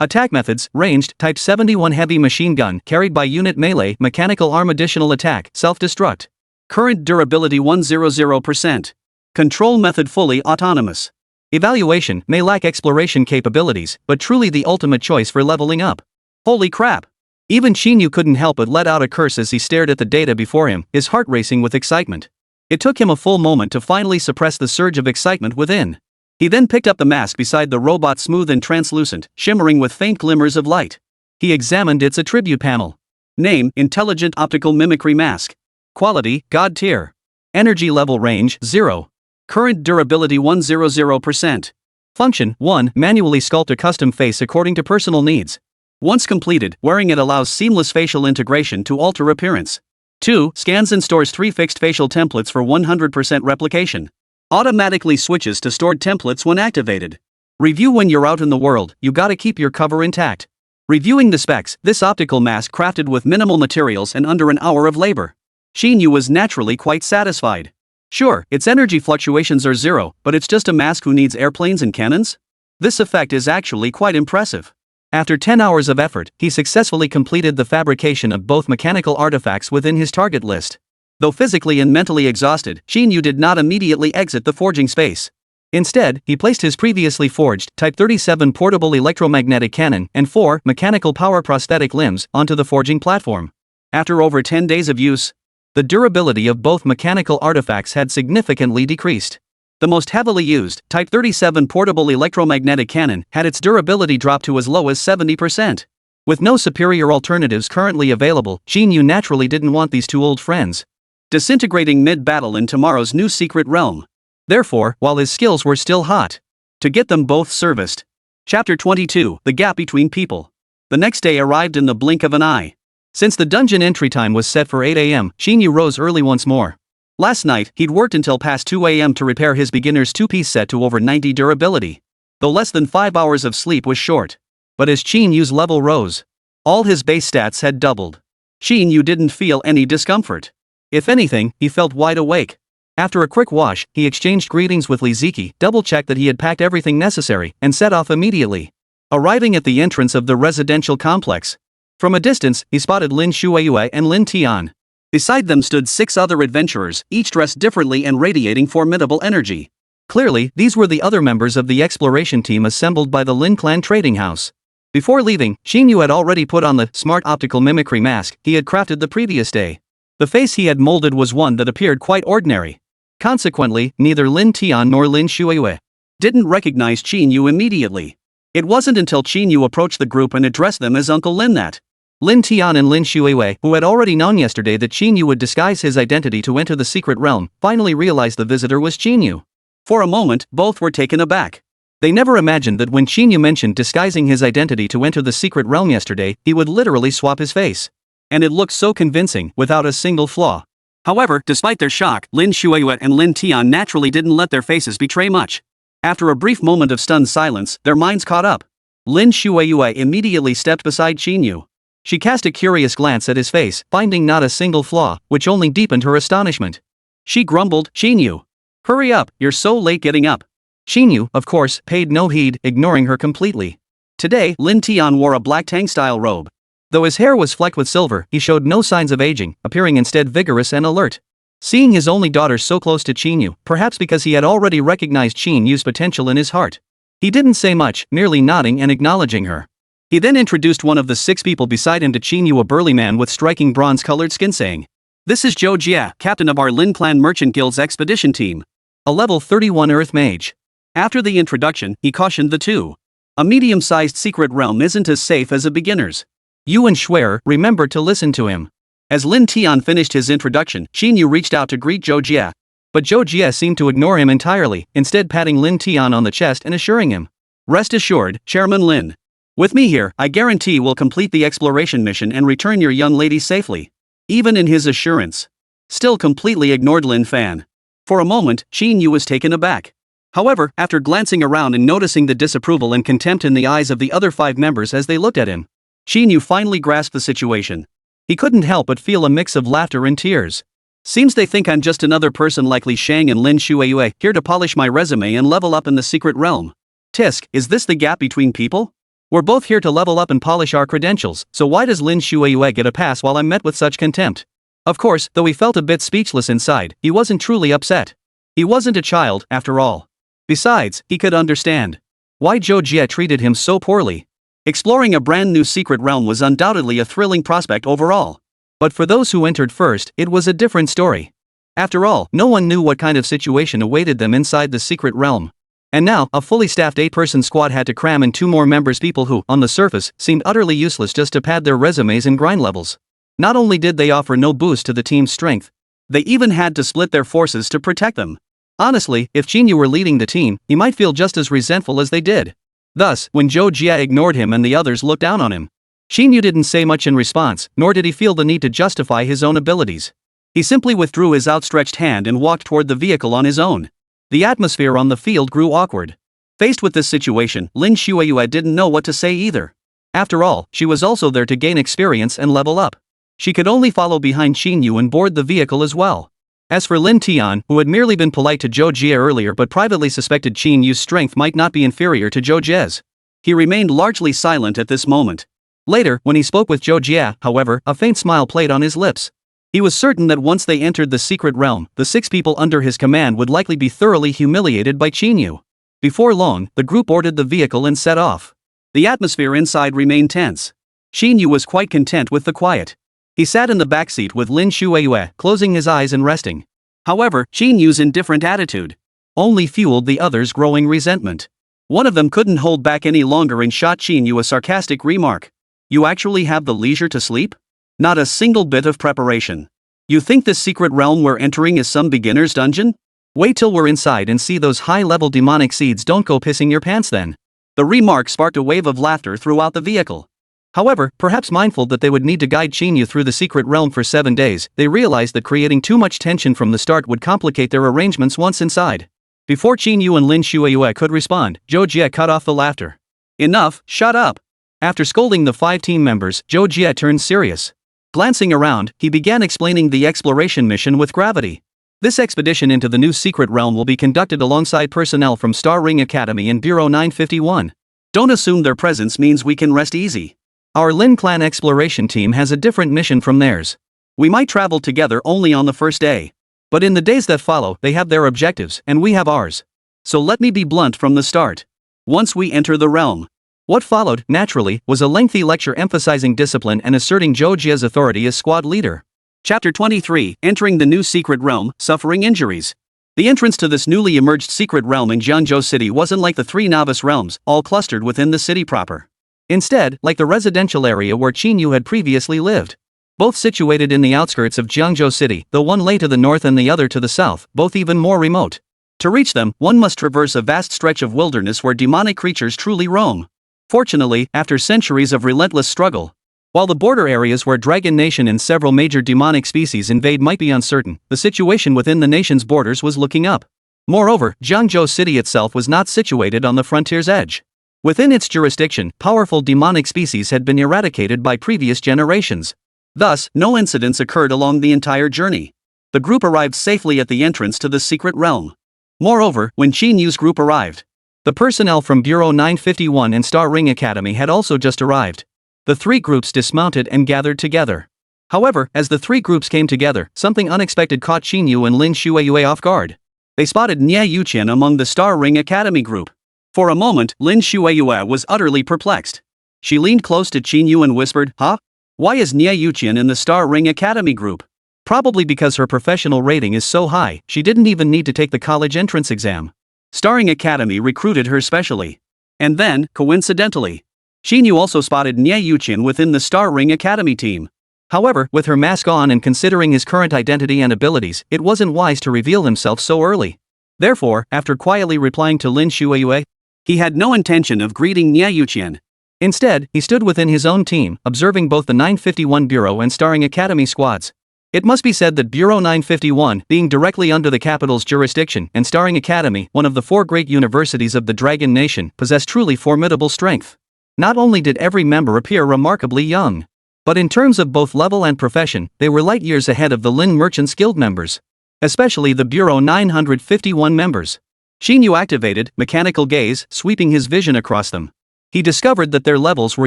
Attack methods, ranged, Type 71 heavy machine gun, carried by unit melee, mechanical arm, additional attack, self-destruct. Current durability 100%. Control method fully autonomous. Evaluation, may lack exploration capabilities, but truly the ultimate choice for leveling up. Holy crap! Even Qín Yǔ couldn't help but let out a curse as he stared at the data before him, his heart racing with excitement. It took him a full moment to finally suppress the surge of excitement within. He then picked up the mask beside the robot, smooth and translucent, shimmering with faint glimmers of light. He examined its attribute panel. Name, Intelligent Optical Mimicry Mask. Quality, God tier. Energy level range, 0. Current durability 100%. Function, 1. Manually sculpt a custom face according to personal needs. Once completed, wearing it allows seamless facial integration to alter appearance. 2. Scans and stores 3 fixed facial templates for 100% replication. Automatically switches to stored templates when activated. Review when you're out in the world, you gotta keep your cover intact. Reviewing the specs, this optical mask crafted with minimal materials and under an hour of labor. Qín Yǔ was naturally quite satisfied. Sure, its energy fluctuations are 0, but it's just a mask who needs airplanes and cannons? This effect is actually quite impressive. After 10 hours of effort, he successfully completed the fabrication of both mechanical artifacts within his target list. Though physically and mentally exhausted, Qín Yǔ did not immediately exit the forging space. Instead, he placed his previously forged Type 37 portable electromagnetic cannon and 4 mechanical power prosthetic limbs onto the forging platform. After over 10 days of use, the durability of both mechanical artifacts had significantly decreased. The most heavily used, Type 37 portable electromagnetic cannon, had its durability drop to as low as 70%. With no superior alternatives currently available, Qín Yǔ naturally didn't want these two old friends disintegrating mid-battle in tomorrow's new secret realm. Therefore, while his skills were still hot, to get them both serviced, Chapter 22, The Gap Between People. The next day arrived in the blink of an eye. Since the dungeon entry time was set for 8 a.m., Qín Yǔ rose early once more. Last night, he'd worked until past 2 a.m. to repair his beginner's two-piece set to over 90 durability. Though less than 5 hours of sleep was short. But as Qín Yǔ's level rose, all his base stats had doubled. Qín Yǔ didn't feel any discomfort. If anything, he felt wide awake. After a quick wash, he exchanged greetings with Li Ziqi, double-checked that he had packed everything necessary, and set off immediately. Arriving at the entrance of the residential complex. From a distance, he spotted Lin Shuiyue and Lin Tian. Beside them stood 6 other adventurers, each dressed differently and radiating formidable energy. Clearly, these were the other members of the exploration team assembled by the Lin clan trading house. Before leaving, Qín Yǔ had already put on the smart optical mimicry mask he had crafted the previous day. The face he had molded was one that appeared quite ordinary. Consequently, neither Lin Tian nor Lin Shuiyue didn't recognize Qín Yǔ immediately. It wasn't until Qín Yǔ approached the group and addressed them as Uncle Lin that Lin Tian and Lin Shuiyue, who had already known yesterday that Qín Yǔ would disguise his identity to enter the secret realm, finally realized the visitor was Qín Yǔ. For a moment, both were taken aback. They never imagined that when Qín Yǔ mentioned disguising his identity to enter the secret realm yesterday, he would literally swap his face. And it looked so convincing, without a single flaw. However, despite their shock, Lin Shuiyue and Lin Tian naturally didn't let their faces betray much. After a brief moment of stunned silence, their minds caught up. Lin Shuiyue immediately stepped beside Qín Yǔ. She cast a curious glance at his face, finding not a single flaw, which only deepened her astonishment. She grumbled, "Qín Yǔ, hurry up, you're so late getting up." Qín Yǔ, of course, paid no heed, ignoring her completely. Today, Lin Tian wore a black Tang-style robe. Though his hair was flecked with silver, he showed no signs of aging, appearing instead vigorous and alert. Seeing his only daughter so close to Qín Yǔ, perhaps because he had already recognized Qín Yǔ's potential in his heart, he didn't say much, merely nodding and acknowledging her. He then introduced one of the 6 people beside him to Qín Yǔ, a burly man with striking bronze-colored skin, saying, "This is Zhou Jie, captain of our Lin Clan Merchant Guild's expedition team. A level 31 Earth Mage." After the introduction, he cautioned the two. A medium-sized secret realm isn't as safe as a beginner's. Yu and Schwer remembered to listen to him. As Lin Tian finished his introduction, Qín Yǔ reached out to greet Zhou Jie. But Zhou Jie seemed to ignore him entirely, instead patting Lin Tian on the chest and assuring him, "Rest assured, Chairman Lin. With me here, I guarantee we'll complete the exploration mission and return your young lady safely." Even in his assurance, still completely ignored Lin Fan. For a moment, Qín Yǔ was taken aback. However, after glancing around and noticing the disapproval and contempt in the eyes of the other 5 members as they looked at him, Qín Yǔ finally grasped the situation. He couldn't help but feel a mix of laughter and tears. "Seems they think I'm just another person like Li Shang and Lin Shuiyue, here to polish my resume and level up in the secret realm. Tisk, is this the gap between people? We're both here to level up and polish our credentials, so why does Lin Shuiyue get a pass while I'm met with such contempt?" Of course, though he felt a bit speechless inside, he wasn't truly upset. He wasn't a child, after all. Besides, he could understand why Zhou Jie treated him so poorly. Exploring a brand new secret realm was undoubtedly a thrilling prospect overall. But for those who entered first, it was a different story. After all, no one knew what kind of situation awaited them inside the secret realm. And now, a fully staffed 8-person squad had to cram in 2 more members, people who, on the surface, seemed utterly useless just to pad their resumes and grind levels. Not only did they offer no boost to the team's strength, they even had to split their forces to protect them. Honestly, if Qín Yǔ were leading the team, he might feel just as resentful as they did. Thus, when Zhou Jie ignored him and the others looked down on him, Qín Yǔ didn't say much in response, nor did he feel the need to justify his own abilities. He simply withdrew his outstretched hand and walked toward the vehicle on his own. The atmosphere on the field grew awkward. Faced with this situation, Lin Shuiyue didn't know what to say either. After all, she was also there to gain experience and level up. She could only follow behind Qín Yǔ and board the vehicle as well. As for Lin Tian, who had merely been polite to Zhou Jie earlier but privately suspected Qín Yǔ's strength might not be inferior to Zhou Jie's, he remained largely silent at this moment. Later, when he spoke with Zhou Jie, however, a faint smile played on his lips. He was certain that once they entered the secret realm, the 6 people under his command would likely be thoroughly humiliated by Qín Yǔ. Before long, the group boarded the vehicle and set off. The atmosphere inside remained tense. Qín Yǔ was quite content with the quiet. He sat in the backseat with Lin Shuiyue, closing his eyes and resting. However, Qín Yǔ's indifferent attitude only fueled the others' growing resentment. One of them couldn't hold back any longer and shot Qín Yǔ a sarcastic remark. "You actually have the leisure to sleep? Not a single bit of preparation. You think this secret realm we're entering is some beginner's dungeon? Wait till we're inside and see those high-level demonic seeds. Don't go pissing your pants then." The remark sparked a wave of laughter throughout the vehicle. However, perhaps mindful that they would need to guide Qín Yǔ through the secret realm for 7 days, they realized that creating too much tension from the start would complicate their arrangements once inside. Before Qín Yǔ and Lin Shuiyue could respond, Zhou Jie cut off the laughter. Enough, shut up. After scolding the 5 team members, Zhou Jie turned serious. Glancing around, he began explaining the exploration mission with gravity. This expedition into the new secret realm will be conducted alongside personnel from Star Ring Academy and Bureau 951. Don't assume their presence means we can rest easy. Our Lin Clan exploration team has a different mission from theirs. We might travel together only on the first day. But in the days that follow, they have their objectives, and we have ours. So let me be blunt from the start. Once we enter the realm. What followed, naturally, was a lengthy lecture emphasizing discipline and asserting Zhou Jie's authority as squad leader. Chapter 23, Entering the New Secret Realm, Suffering Injuries. The entrance to this newly emerged secret realm in Jiangzhou City wasn't like the 3 novice realms, all clustered within the city proper. Instead, like the residential area where Qín Yǔ had previously lived. Both situated in the outskirts of Jiangzhou City, though one lay to the north and the other to the south, both even more remote. To reach them, one must traverse a vast stretch of wilderness where demonic creatures truly roam. Fortunately, after centuries of relentless struggle, while the border areas where Dragon Nation and several major demonic species invade might be uncertain, the situation within the nation's borders was looking up. Moreover, Jiangzhou City itself was not situated on the frontier's edge. Within its jurisdiction, powerful demonic species had been eradicated by previous generations. Thus, no incidents occurred along the entire journey. The group arrived safely at the entrance to the secret realm. Moreover, when Qín Yǔ's group arrived, the personnel from Bureau 951 and Star Ring Academy had also just arrived. The 3 groups dismounted and gathered together. However, as the 3 groups came together, something unexpected caught Qín Yǔ and Lin Shuiyue off guard. They spotted Niè Yǔqiān among the Star Ring Academy group. For a moment, Lin Shuiyue was utterly perplexed. She leaned close to Qín Yǔ and whispered, "Huh? Why is Niè Yǔqiān in the Star Ring Academy group?" Probably because her professional rating is so high, she didn't even need to take the college entrance exam. Star Ring Academy recruited her specially. And then, coincidentally, Qín Yǔ also spotted Niè Yǔqiān within the Star Ring Academy team. However, with her mask on and considering his current identity and abilities, it wasn't wise to reveal himself so early. Therefore, after quietly replying to Lin Shuiyue, he had no intention of greeting Niè Yǔqiān. Instead, he stood within his own team, observing both the 951 Bureau and Starring Academy squads. It must be said that Bureau 951, being directly under the capital's jurisdiction, and Starring Academy, one of the 4 great universities of the Dragon Nation, possessed truly formidable strength. Not only did every member appear remarkably young, but in terms of both level and profession, they were light years ahead of the Lin Merchants Guild members. Especially the Bureau 951 members. Qín Yǔ activated mechanical gaze, sweeping his vision across them. He discovered that their levels were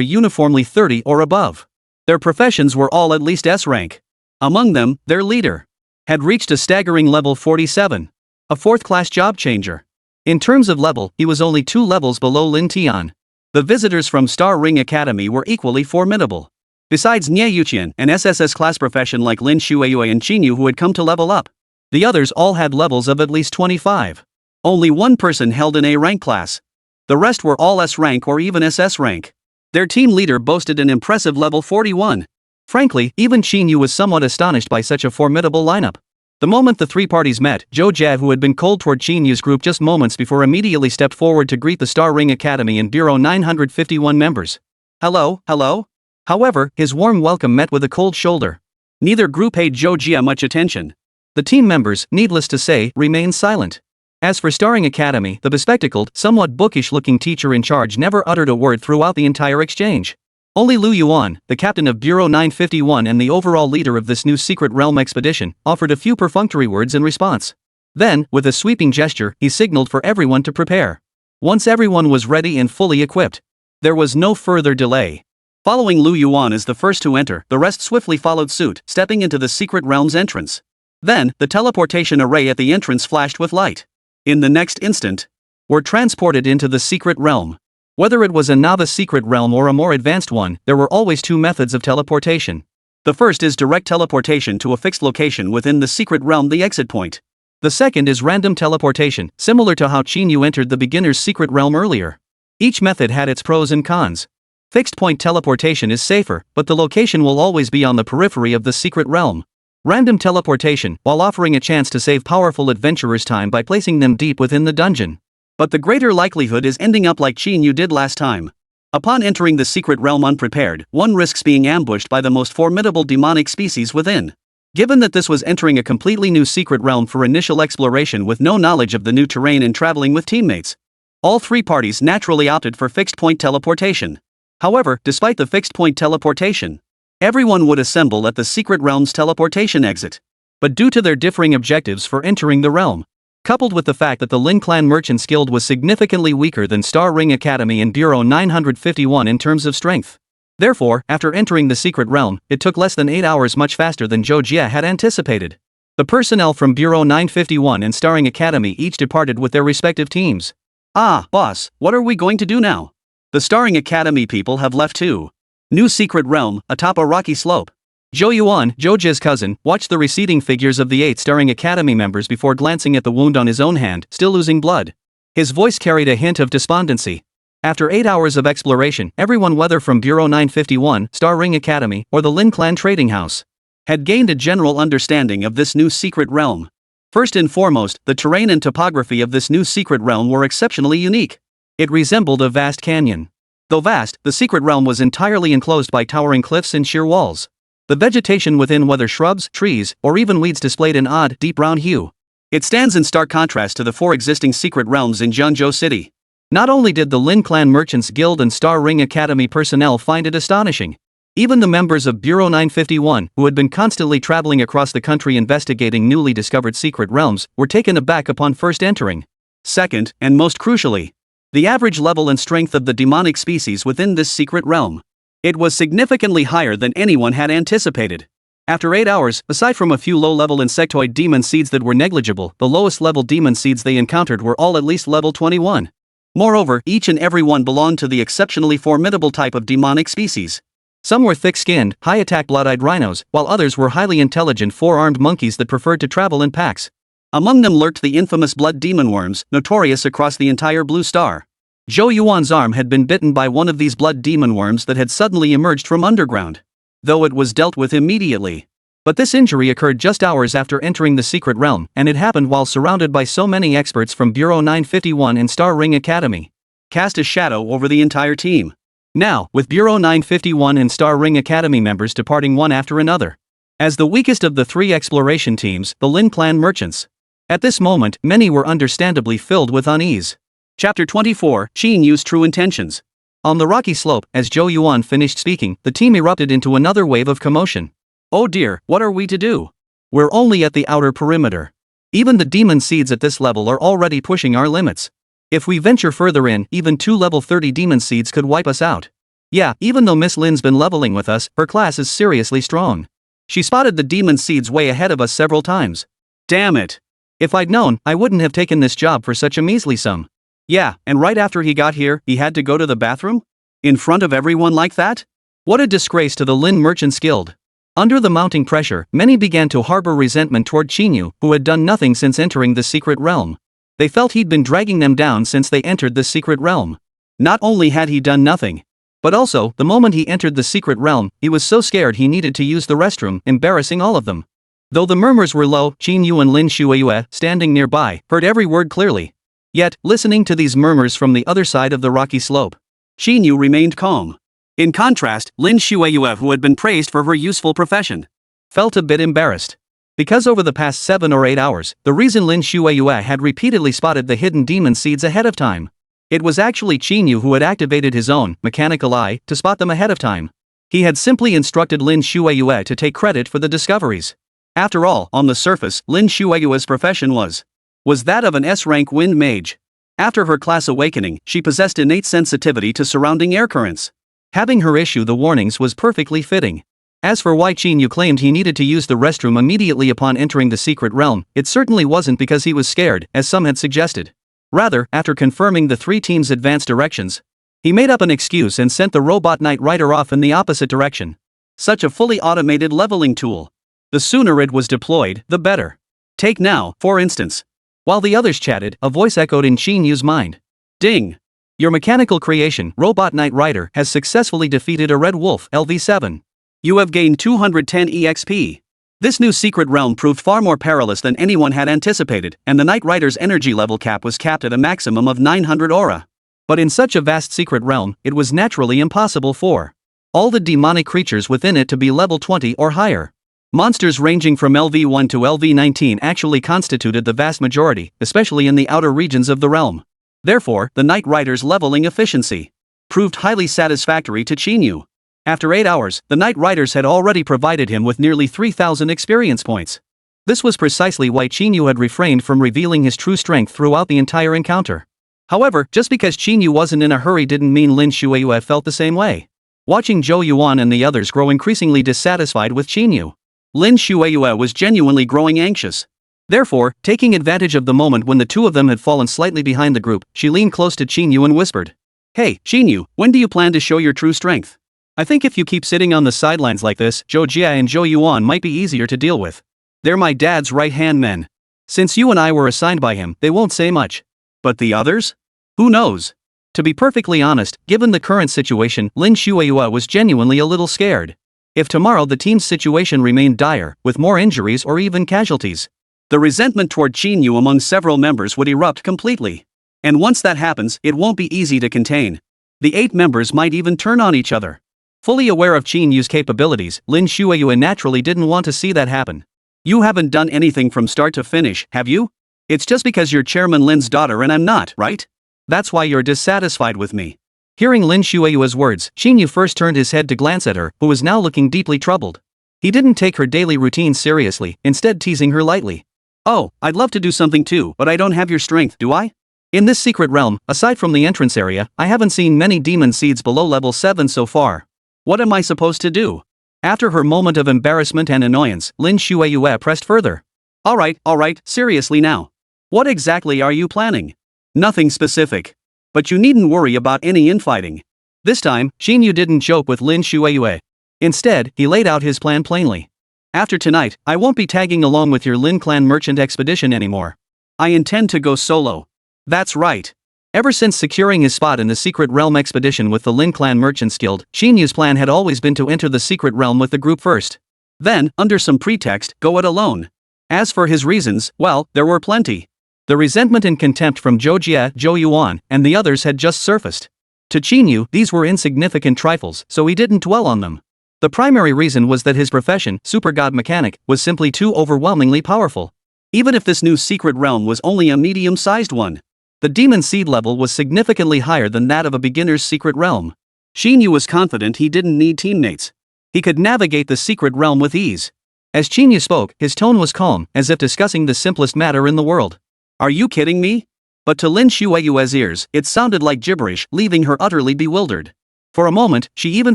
uniformly 30 or above. Their professions were all at least S rank. Among them, their leader had reached a staggering level 47. A 4th-class job changer. In terms of level, he was only 2 levels below Lin Tian. The visitors from Star Ring Academy were equally formidable. Besides Niè Yǔqiān, an SSS class profession like Lin Shuiyue and Qín Yǔ who had come to level up, the others all had levels of at least 25. Only one person held an A rank class. The rest were all S rank or even SS rank. Their team leader boasted an impressive level 41. Frankly, even Qín Yǔ was somewhat astonished by such a formidable lineup. The moment the 3 parties met, Zhou Jie, who had been cold toward Qín Yǔ's group just moments before, immediately stepped forward to greet the Star Ring Academy and Bureau 951 members. "Hello, hello?" However, his warm welcome met with a cold shoulder. Neither group paid Zhou Jie much attention. The team members, needless to say, remained silent. As for Starring Academy, the bespectacled, somewhat bookish-looking teacher in charge never uttered a word throughout the entire exchange. Only Lu Yuan, the captain of Bureau 951 and the overall leader of this new secret realm expedition, offered a few perfunctory words in response. Then, with a sweeping gesture, he signaled for everyone to prepare. Once everyone was ready and fully equipped, there was no further delay. Following Lu Yuan as the first to enter, the rest swiftly followed suit, stepping into the secret realm's entrance. Then, the teleportation array at the entrance flashed with light. In the next instant, were transported into the secret realm. Whether it was a novice secret realm or a more advanced one, there were always 2 methods of teleportation. The first is direct teleportation to a fixed location within the secret realm, the exit point. The second is random teleportation, similar to how Qín Yǔ entered the beginner's secret realm earlier. Each method had its pros and cons. Fixed point teleportation is safer, but the location will always be on the periphery of the secret realm. Random teleportation, while offering a chance to save powerful adventurers time by placing them deep within the dungeon, But the greater likelihood is ending up like Qín Yǔ did last time. Upon entering the secret realm unprepared, one risks being ambushed by the most formidable demonic species within. Given that this was entering a completely new secret realm for initial exploration with no knowledge of the new terrain and traveling with teammates, all three parties naturally opted for fixed-point teleportation. However, despite the fixed-point teleportation, everyone would assemble at the secret realm's teleportation exit. But due to their differing objectives for entering the realm, coupled with the fact that the Lin Clan Merchants Guild was significantly weaker than Star Ring Academy and Bureau 951 in terms of strength. Therefore, after entering the secret realm, it took less than 8 hours, much faster than Zhou Jie had anticipated. The personnel from Bureau 951 and Starring Academy each departed with their respective teams. Ah, boss, what are we going to do now? The Starring Academy people have left too. New secret realm, atop a rocky slope. Zhou Yuan, Zhou Jie's cousin, watched the receding figures of the 8 Starring Academy members before glancing at the wound on his own hand, still losing blood. His voice carried a hint of despondency. After 8 hours of exploration, everyone, whether from Bureau 951, Star Ring Academy, or the Lin Clan Trading House, had gained a general understanding of this new secret realm. First and foremost, the terrain and topography of this new secret realm were exceptionally unique. It resembled a vast canyon. Though vast, the secret realm was entirely enclosed by towering cliffs and sheer walls. The vegetation within, whether shrubs, trees, or even weeds, displayed an odd, deep brown hue. It stands in stark contrast to the 4 existing secret realms in Zhengzhou City. Not only did the Lin Clan Merchants Guild and Star Ring Academy personnel find it astonishing, even the members of Bureau 951, who had been constantly traveling across the country investigating newly discovered secret realms, were taken aback upon first entering. Second, and most crucially, the average level and strength of the demonic species within this secret realm. It was significantly higher than anyone had anticipated. After 8 hours, aside from a few low-level insectoid demon seeds that were negligible, the lowest-level demon seeds they encountered were all at least level 21. Moreover, each and every one belonged to the exceptionally formidable type of demonic species. Some were thick-skinned, high-attack blood-eyed rhinos, while others were highly intelligent 4-armed monkeys that preferred to travel in packs. Among them lurked the infamous blood demon worms, notorious across the entire Blue Star. Zhou Yuan's arm had been bitten by one of these blood demon worms that had suddenly emerged from underground, though it was dealt with immediately. But this injury occurred just hours after entering the secret realm, and it happened while surrounded by so many experts from Bureau 951 and Star Ring Academy. Cast a shadow over the entire team. Now, with Bureau 951 and Star Ring Academy members departing one after another. As the weakest of the 3 exploration teams, the Lin Clan Merchants. At this moment, many were understandably filled with unease. Chapter 24, Qín Yǔ's True Intentions. On the rocky slope, as Zhou Yuan finished speaking, the team erupted into another wave of commotion. Oh dear, what are we to do? We're only at the outer perimeter. Even the demon seeds at this level are already pushing our limits. If we venture further in, even 2 level 30 demon seeds could wipe us out. Yeah, even though Miss Lin's been leveling with us, her class is seriously strong. She spotted the demon seeds way ahead of us several times. Damn it. If I'd known, I wouldn't have taken this job for such a measly sum. Yeah, and right after he got here, he had to go to the bathroom? In front of everyone like that? What a disgrace to the Lin Merchants Guild. Under the mounting pressure, many began to harbor resentment toward Qín Yǔ, who had done nothing since entering the secret realm. They felt he'd been dragging them down since they entered the secret realm. Not only had he done nothing, but also, the moment he entered the secret realm, he was so scared he needed to use the restroom, embarrassing all of them. Though the murmurs were low, Qín Yǔ and Lin Shuiyue, standing nearby, heard every word clearly. Yet, listening to these murmurs from the other side of the rocky slope, Qín Yǔ remained calm. In contrast, Lin Shuiyue, who had been praised for her useful profession, felt a bit embarrassed. Because over the past 7 or 8 hours, the reason Lin Shuiyue had repeatedly spotted the hidden demon seeds ahead of time. It was actually Qín Yǔ who had activated his own mechanical eye to spot them ahead of time. He had simply instructed Lin Shuiyue to take credit for the discoveries. After all, on the surface, Lin Shuiyue's profession was that of an S-rank wind mage. After her class awakening, she possessed innate sensitivity to surrounding air currents. Having her issue the warnings was perfectly fitting. As for why Qín Yǔ claimed he needed to use the restroom immediately upon entering the secret realm, it certainly wasn't because he was scared, as some had suggested. Rather, after confirming the 3 teams' advance directions, he made up an excuse and sent the robot Knight Rider off in the opposite direction. Such a fully automated leveling tool. The sooner it was deployed, the better. Take now, for instance. While the others chatted, a voice echoed in Qín Yǔ's mind. Ding! Your mechanical creation, Robot Knight Rider, has successfully defeated a Red Wolf, LV7. You have gained 210 EXP. This new secret realm proved far more perilous than anyone had anticipated, and the Knight Rider's energy level cap was capped at a maximum of 900 aura. But in such a vast secret realm, it was naturally impossible for all the demonic creatures within it to be level 20 or higher. Monsters ranging from LV1 to LV19 actually constituted the vast majority, especially in the outer regions of the realm. Therefore, the Knight Rider's leveling efficiency proved highly satisfactory to Qín Yǔ. After 8 hours, the Knight Riders had already provided him with nearly 3,000 experience points. This was precisely why Qín Yǔ had refrained from revealing his true strength throughout the entire encounter. However, just because Qín Yǔ wasn't in a hurry didn't mean Lin Xueyue felt the same way. Watching Zhou Yuan and the others grow increasingly dissatisfied with Qín Yǔ, Lin Xueyue was genuinely growing anxious. Therefore, taking advantage of the moment when the two of them had fallen slightly behind the group, she leaned close to Qín Yǔ and whispered, "Hey, Qín Yǔ, when do you plan to show your true strength? I think if you keep sitting on the sidelines like this, Zhou Jia and Zhou Yuan might be easier to deal with. They're my dad's right-hand men. Since you and I were assigned by him, they won't say much. But the others? Who knows?" To be perfectly honest, given the current situation, Lin Xueyue was genuinely a little scared. If tomorrow the team's situation remained dire, with more injuries or even casualties, the resentment toward Qín Yǔ among several members would erupt completely. And once that happens, it won't be easy to contain. The 8 members might even turn on each other. Fully aware of Qín Yu's capabilities, Lin Xueyue naturally didn't want to see that happen. "You haven't done anything from start to finish, have you? It's just because you're Chairman Lin's daughter and I'm not, right? That's why you're dissatisfied with me." Hearing Lin Xueyue's words, Qín Yǔ first turned his head to glance at her, who was now looking deeply troubled. He didn't take her daily routine seriously, instead teasing her lightly. "Oh, I'd love to do something too, but I don't have your strength, do I? In this secret realm, aside from the entrance area, I haven't seen many demon seeds below level 7 so far. What am I supposed to do?" After her moment of embarrassment and annoyance, Lin Xueyue pressed further. Alright, seriously now. What exactly are you planning?" "Nothing specific. But you needn't worry about any infighting." This time, Qín Yǔ didn't joke with Lin Xueyue. Instead, he laid out his plan plainly. "After tonight, I won't be tagging along with your Lin clan merchant expedition anymore. I intend to go solo." That's right. Ever since securing his spot in the Secret Realm expedition with the Lin Clan Merchants Guild, Qín Yǔ's plan had always been to enter the Secret Realm with the group first. Then, under some pretext, go it alone. As for his reasons, well, there were plenty. The resentment and contempt from Zhou Jia, Zhou Yuan, and the others had just surfaced. To Qín Yǔ, these were insignificant trifles, so he didn't dwell on them. The primary reason was that his profession, Super God Mechanic, was simply too overwhelmingly powerful. Even if this new secret realm was only a medium-sized one, the demon seed level was significantly higher than that of a beginner's secret realm. Qín Yǔ was confident he didn't need teammates. He could navigate the secret realm with ease. As Qín Yǔ spoke, his tone was calm, as if discussing the simplest matter in the world. "Are you kidding me?" But to Lin Xueyue's ears, it sounded like gibberish, leaving her utterly bewildered. For a moment, she even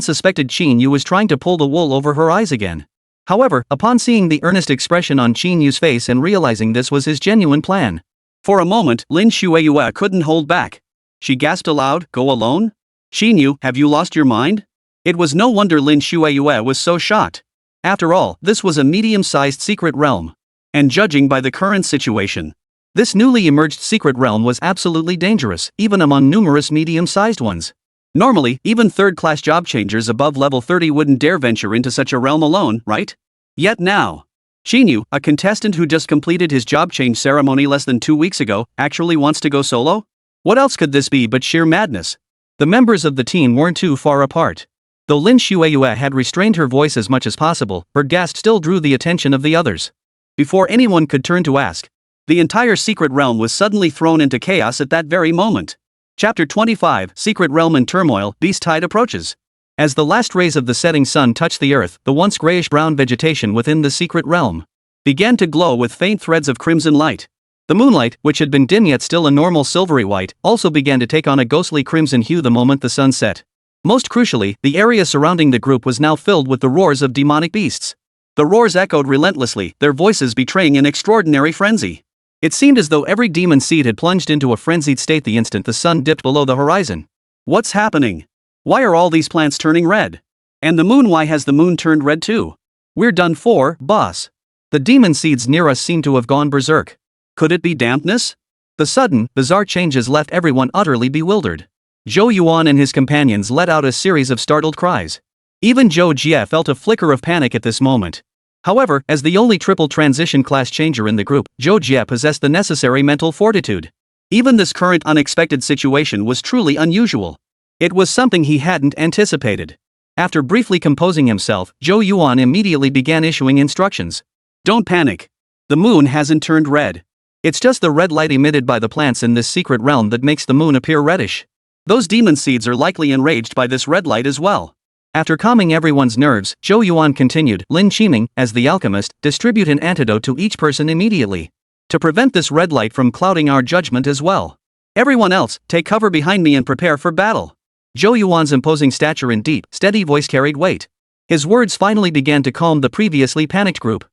suspected Qín Yǔ was trying to pull the wool over her eyes again. However, upon seeing the earnest expression on Qín Yu's face and realizing this was his genuine plan, for a moment, Lin Xueyue couldn't hold back. She gasped aloud, "Go alone? Qín Yǔ, have you lost your mind?" It was no wonder Lin Xueyue was so shocked. After all, this was a medium-sized secret realm. And judging by the current situation, this newly emerged secret realm was absolutely dangerous, even among numerous medium-sized ones. Normally, even third-class job changers above level 30 wouldn't dare venture into such a realm alone, right? Yet now, Qín Yǔ, a contestant who just completed his job change ceremony less than 2 weeks ago, actually wants to go solo? What else could this be but sheer madness? The members of the team weren't too far apart. Though Lin Xueyue had restrained her voice as much as possible, her gasp still drew the attention of the others. Before anyone could turn to ask, the entire secret realm was suddenly thrown into chaos at that very moment. Chapter 25, Secret Realm in Turmoil, Beast Tide approaches. As the last rays of the setting sun touched the earth, the once grayish-brown vegetation within the secret realm began to glow with faint threads of crimson light. The moonlight, which had been dim yet still a normal silvery white, also began to take on a ghostly crimson hue the moment the sun set. Most crucially, the area surrounding the group was now filled with the roars of demonic beasts. The roars echoed relentlessly, their voices betraying an extraordinary frenzy. It seemed as though every demon seed had plunged into a frenzied state the instant the sun dipped below the horizon. What's happening? Why are all these plants turning red? And the moon, why has the moon turned red too? We're done for, boss. The demon seeds near us seem to have gone berserk. Could it be dampness? The sudden, bizarre changes left everyone utterly bewildered. Zhou Yuan and his companions let out a series of startled cries. Even Zhou Jia felt a flicker of panic at this moment. However, as the only triple transition class changer in the group, Zhou Jie possessed the necessary mental fortitude. Even this current unexpected situation was truly unusual. It was something he hadn't anticipated. After briefly composing himself, Zhou Yuan immediately began issuing instructions. Don't panic. The moon hasn't turned red. It's just the red light emitted by the plants in this secret realm that makes the moon appear reddish. Those demon seeds are likely enraged by this red light as well. After calming everyone's nerves, Zhou Yuan continued, Lin Qiming, as the alchemist, distribute an antidote to each person immediately. To prevent this red light from clouding our judgment as well. Everyone else, take cover behind me and prepare for battle. Zhou Yuan's imposing stature and deep, steady voice carried weight. His words finally began to calm the previously panicked group.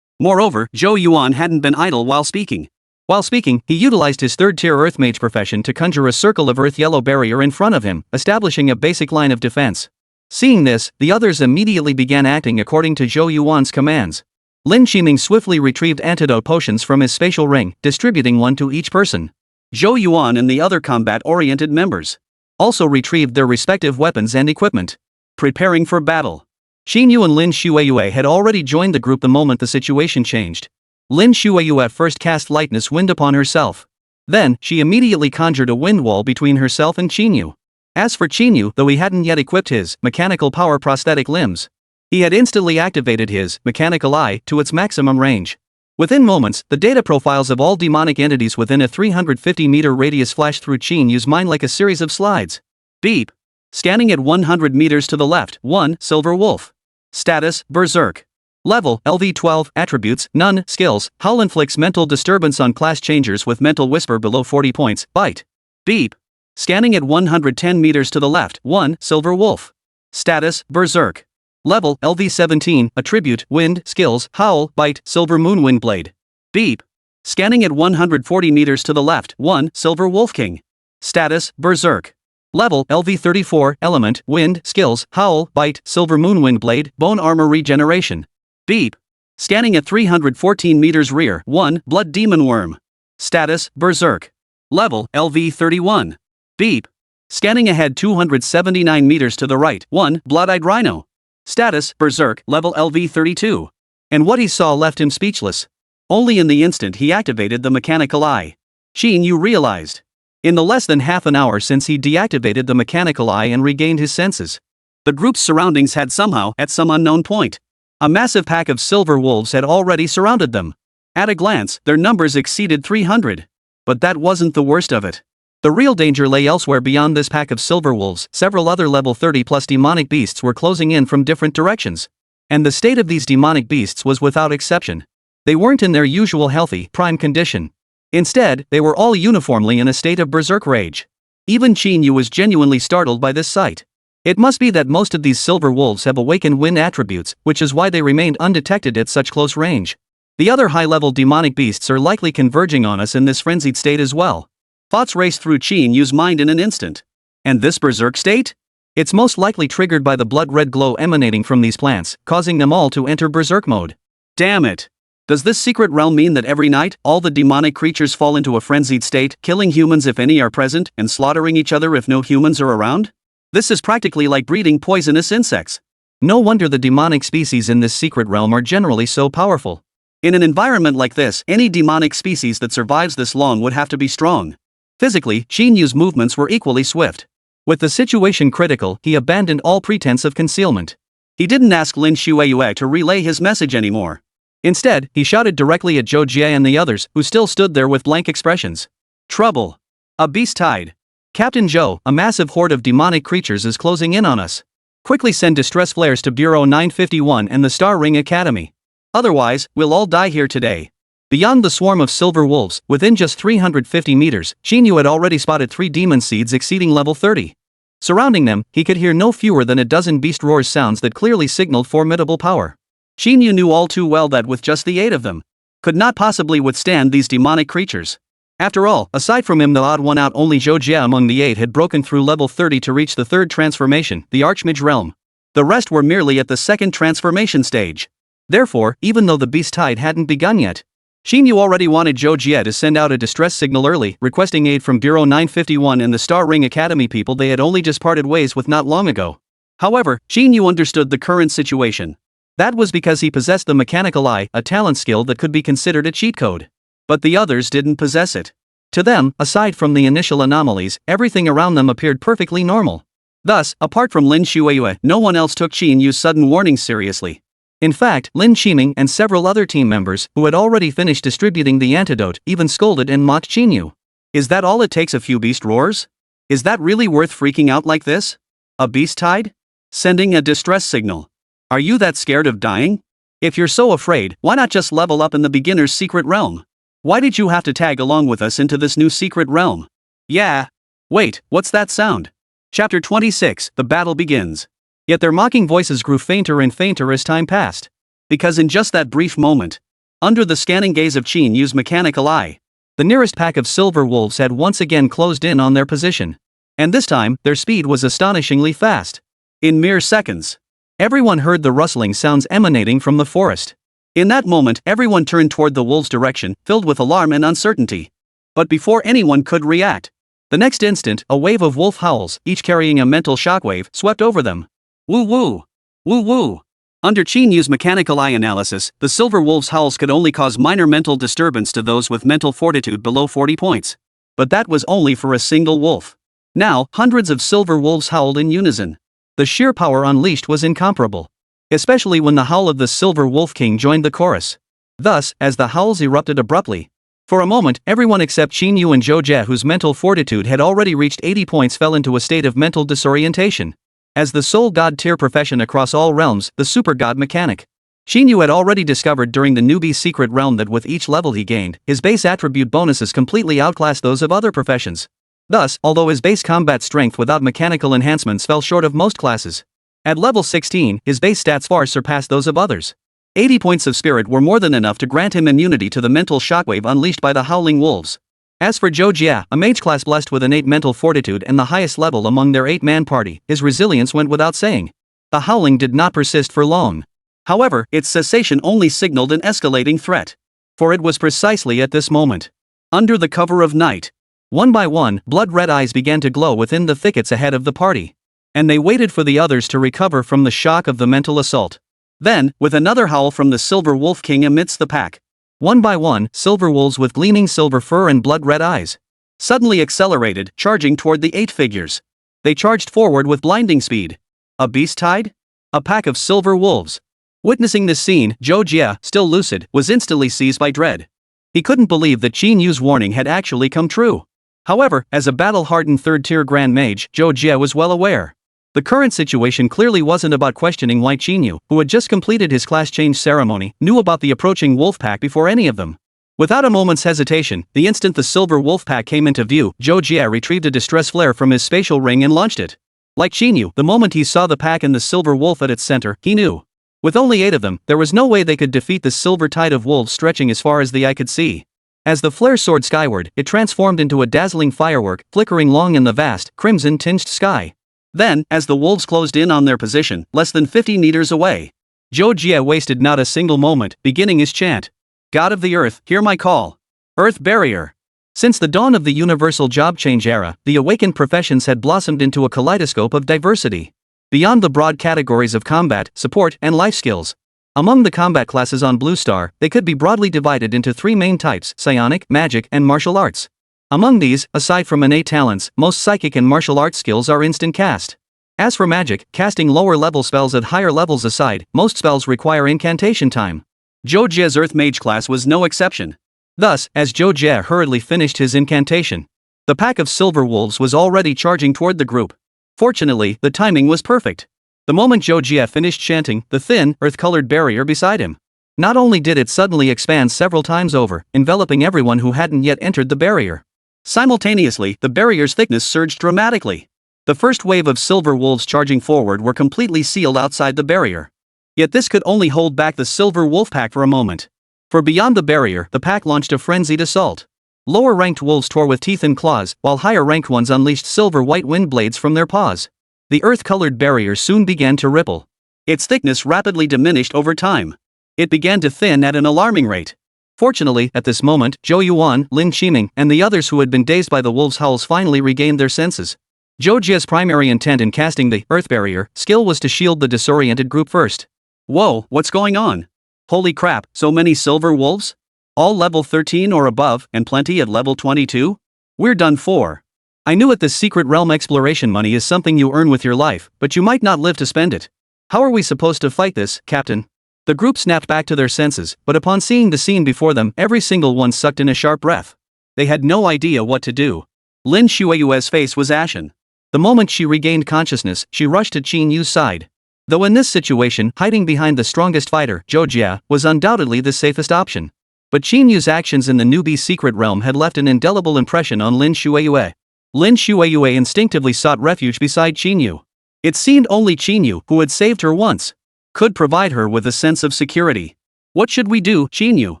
Moreover, Zhou Yuan hadn't been idle while speaking. While speaking, he utilized his third-tier Earth Mage profession to conjure a circle of Earth Yellow barrier in front of him, establishing a basic line of defense. Seeing this, the others immediately began acting according to Zhou Yuan's commands. Lin Qiming swiftly retrieved antidote potions from his spatial ring, distributing one to each person. Zhou Yuan and the other combat-oriented members also retrieved their respective weapons and equipment. Preparing for battle. Qín Yǔ and Lin Xueyue had already joined the group the moment the situation changed. Lin Xueyue at first cast lightness wind upon herself. Then, she immediately conjured a wind wall between herself and Qín Yǔ. As for Qín Yǔ, though he hadn't yet equipped his mechanical power prosthetic limbs, he had instantly activated his mechanical eye to its maximum range. Within moments, the data profiles of all demonic entities within a 350-meter radius flashed through Qín Yǔ's mind like a series of slides. Beep. Scanning at 100 meters to the left, 1. Silver Wolf. Status, Berserk. Level, LV12, Attributes, None, Skills, Howl inflicts mental disturbance on class changers with mental whisper below 40 points, Bite. Beep. Scanning at 110 meters to the left, 1. Silver Wolf. Status, Berserk. Level, LV17, Attribute, Wind, Skills, Howl, Bite, Silver Moonwind Blade. Beep. Scanning at 140 meters to the left, 1. Silver Wolf King. Status, Berserk. Level, LV34, Element, Wind, Skills, Howl, Bite, Silver Moonwind Blade, Bone Armor Regeneration. Beep. Scanning at 314 meters rear, 1. Blood Demon Worm. Status, Berserk. Level, LV31. Beep. Scanning ahead 279 meters to the right, 1. Blood-Eyed Rhino. Status, Berserk, level LV32. And what he saw left him speechless. Only in the instant he activated the mechanical eye, Qín Yǔ realized. In the less than half an hour since he deactivated the mechanical eye and regained his senses, the group's surroundings had somehow, at some unknown point, a massive pack of silver wolves had already surrounded them. At a glance, their numbers exceeded 300. But that wasn't the worst of it. The real danger lay elsewhere beyond this pack of silver wolves. Several other level 30+ demonic beasts were closing in from different directions. And the state of these demonic beasts was without exception. They weren't in their usual healthy, prime condition. Instead, they were all uniformly in a state of berserk rage. Even Qín Yǔ was genuinely startled by this sight. It must be that most of these silver wolves have awakened wind attributes, which is why they remained undetected at such close range. The other high-level demonic beasts are likely converging on us in this frenzied state as well. Thoughts raced through Qín Yǔ's mind in an instant. And this berserk state? It's most likely triggered by the blood-red glow emanating from these plants, causing them all to enter berserk mode. Damn it! Does this secret realm mean that every night, all the demonic creatures fall into a frenzied state, killing humans if any are present, and slaughtering each other if no humans are around? This is practically like breeding poisonous insects. No wonder the demonic species in this secret realm are generally so powerful. In an environment like this, any demonic species that survives this long would have to be strong. Physically, Qín Yǔ's movements were equally swift. With the situation critical, he abandoned all pretense of concealment. He didn't ask Lin Xueyue to relay his message anymore. Instead, he shouted directly at Zhou Jie and the others, who still stood there with blank expressions. Trouble. A beast tide. Captain Zhou, a massive horde of demonic creatures is closing in on us. Quickly send distress flares to Bureau 951 and the Star Ring Academy. Otherwise, we'll all die here today. Beyond the swarm of silver wolves, within just 350 meters, Qín Yǔ had already spotted 3 demon seeds exceeding level 30. Surrounding them, he could hear no fewer than a dozen beast roars sounds that clearly signaled formidable power. Qín Yǔ knew all too well that with just the 8 of them, could not possibly withstand these demonic creatures. After all, aside from him the odd one out, only Zhou Jie among the 8 had broken through level 30 to reach the 3rd transformation, the Archmage realm. The rest were merely at the 2nd transformation stage. Therefore, even though the beast tide hadn't begun yet, Qín Yǔ already wanted Zhou Jie to send out a distress signal early, requesting aid from Bureau 951 and the Star Ring Academy people they had only just parted ways with not long ago. However, Qín Yǔ understood the current situation. That was because he possessed the mechanical eye, a talent skill that could be considered a cheat code. But the others didn't possess it. To them, aside from the initial anomalies, everything around them appeared perfectly normal. Thus, apart from Lin Shuiyue, no one else took Qín Yǔ's sudden warning seriously. In fact, Lin Qiming and several other team members, who had already finished distributing the antidote, even scolded and mocked Qín Yǔ. Is that all it takes, a few beast roars? Is that really worth freaking out like this? A beast tide? Sending a distress signal. Are you that scared of dying? If you're so afraid, why not just level up in the beginner's secret realm? Why did you have to tag along with us into this new secret realm? Yeah. Wait, what's that sound? Chapter 26, the battle begins. Yet their mocking voices grew fainter and fainter as time passed. Because in just that brief moment, under the scanning gaze of Qín Yǔ's mechanical eye, the nearest pack of silver wolves had once again closed in on their position. And this time, their speed was astonishingly fast. In mere seconds, everyone heard the rustling sounds emanating from the forest. In that moment, everyone turned toward the wolves' direction, filled with alarm and uncertainty. But before anyone could react, the next instant, a wave of wolf howls, each carrying a mental shockwave, swept over them. Woo woo! Woo woo! Under Qín Yǔ's mechanical eye analysis, the silver wolves' howls could only cause minor mental disturbance to those with mental fortitude below 40 points. But that was only for a single wolf. Now, hundreds of silver wolves howled in unison. The sheer power unleashed was incomparable. Especially when the howl of the Silver Wolf King joined the chorus. Thus, as the howls erupted abruptly, for a moment, everyone except Qín Yǔ and Zhou Jie, whose mental fortitude had already reached 80 points, fell into a state of mental disorientation. As the sole god tier profession across all realms, the super god mechanic, Qín Yǔ had already discovered during the newbie's secret realm that with each level he gained, his base attribute bonuses completely outclassed those of other professions. Thus, although his base combat strength without mechanical enhancements fell short of most classes, at level 16, his base stats far surpassed those of others. 80 points of spirit were more than enough to grant him immunity to the mental shockwave unleashed by the howling wolves. As for Zhou Jie, a mage class blessed with innate mental fortitude and the highest level among their 8-man party, his resilience went without saying. The howling did not persist for long. However, its cessation only signaled an escalating threat. For it was precisely at this moment, under the cover of night, one by one, blood-red eyes began to glow within the thickets ahead of the party. And they waited for the others to recover from the shock of the mental assault. Then, with another howl from the Silver Wolf King amidst the pack, one by one, silver wolves with gleaming silver fur and blood-red eyes suddenly accelerated, charging toward the 8 figures. They charged forward with blinding speed. A beast tide? A pack of silver wolves. Witnessing this scene, Zhou Jie, still lucid, was instantly seized by dread. He couldn't believe that Qín Yǔ's warning had actually come true. However, as a battle-hardened third-tier Grand Mage, Zhou Jie was well aware. The current situation clearly wasn't about questioning why Qín Yǔ, who had just completed his class change ceremony, knew about the approaching wolf pack before any of them. Without a moment's hesitation, the instant the silver wolf pack came into view, Zhou Jie retrieved a distress flare from his spatial ring and launched it. Like Qín Yǔ, the moment he saw the pack and the silver wolf at its center, he knew. With only 8 of them, there was no way they could defeat the silver tide of wolves stretching as far as the eye could see. As the flare soared skyward, it transformed into a dazzling firework, flickering long in the vast, crimson-tinged sky. Then, as the wolves closed in on their position, less than 50 meters away, Zhou Jie wasted not a single moment, beginning his chant. God of the Earth, hear my call. Earth Barrier. Since the dawn of the universal job change era, the awakened professions had blossomed into a kaleidoscope of diversity. Beyond the broad categories of combat, support, and life skills, among the combat classes on Blue Star, they could be broadly divided into 3 main types: psionic, magic, and martial arts. Among these, aside from innate talents, most psychic and martial arts skills are instant cast. As for magic, casting lower-level spells at higher levels aside, most spells require incantation time. Zhou Jie's Earth Mage class was no exception. Thus, as Zhou Jie hurriedly finished his incantation, the pack of silver wolves was already charging toward the group. Fortunately, the timing was perfect. The moment Zhou Jie finished chanting, the thin, earth-colored barrier beside him, not only did it suddenly expand several times over, enveloping everyone who hadn't yet entered the barrier. Simultaneously, the barrier's thickness surged dramatically. The first wave of silver wolves charging forward were completely sealed outside the barrier. Yet this could only hold back the silver wolf pack for a moment. For beyond the barrier, the pack launched a frenzied assault. Lower-ranked wolves tore with teeth and claws, while higher-ranked ones unleashed silver-white wind blades from their paws. The earth-colored barrier soon began to ripple. Its thickness rapidly diminished over time. It began to thin at an alarming rate. Fortunately, at this moment, Zhou Yuan, Lin Qiming, and the others who had been dazed by the wolves' howls finally regained their senses. Zhou Jie's primary intent in casting the earth barrier skill was to shield the disoriented group first. Whoa, what's going on? Holy crap, so many silver wolves? All level 13 or above, and plenty at level 22? We're done for. I knew it, this secret realm exploration money is something you earn with your life, but you might not live to spend it. How are we supposed to fight this, Captain? The group snapped back to their senses, but upon seeing the scene before them, every single one sucked in a sharp breath. They had no idea what to do. Lin Shueyue's face was ashen. The moment she regained consciousness, she rushed to Qín Yǔ's side. Though in this situation, hiding behind the strongest fighter, Zhou Jie, was undoubtedly the safest option. But Qín Yǔ's actions in the newbie secret realm had left an indelible impression on Lin Shueyue. Lin Shueyue instinctively sought refuge beside Qín Yǔ. It seemed only Qín Yǔ, who had saved her once, could provide her with a sense of security. What should we do, Qín Yǔ?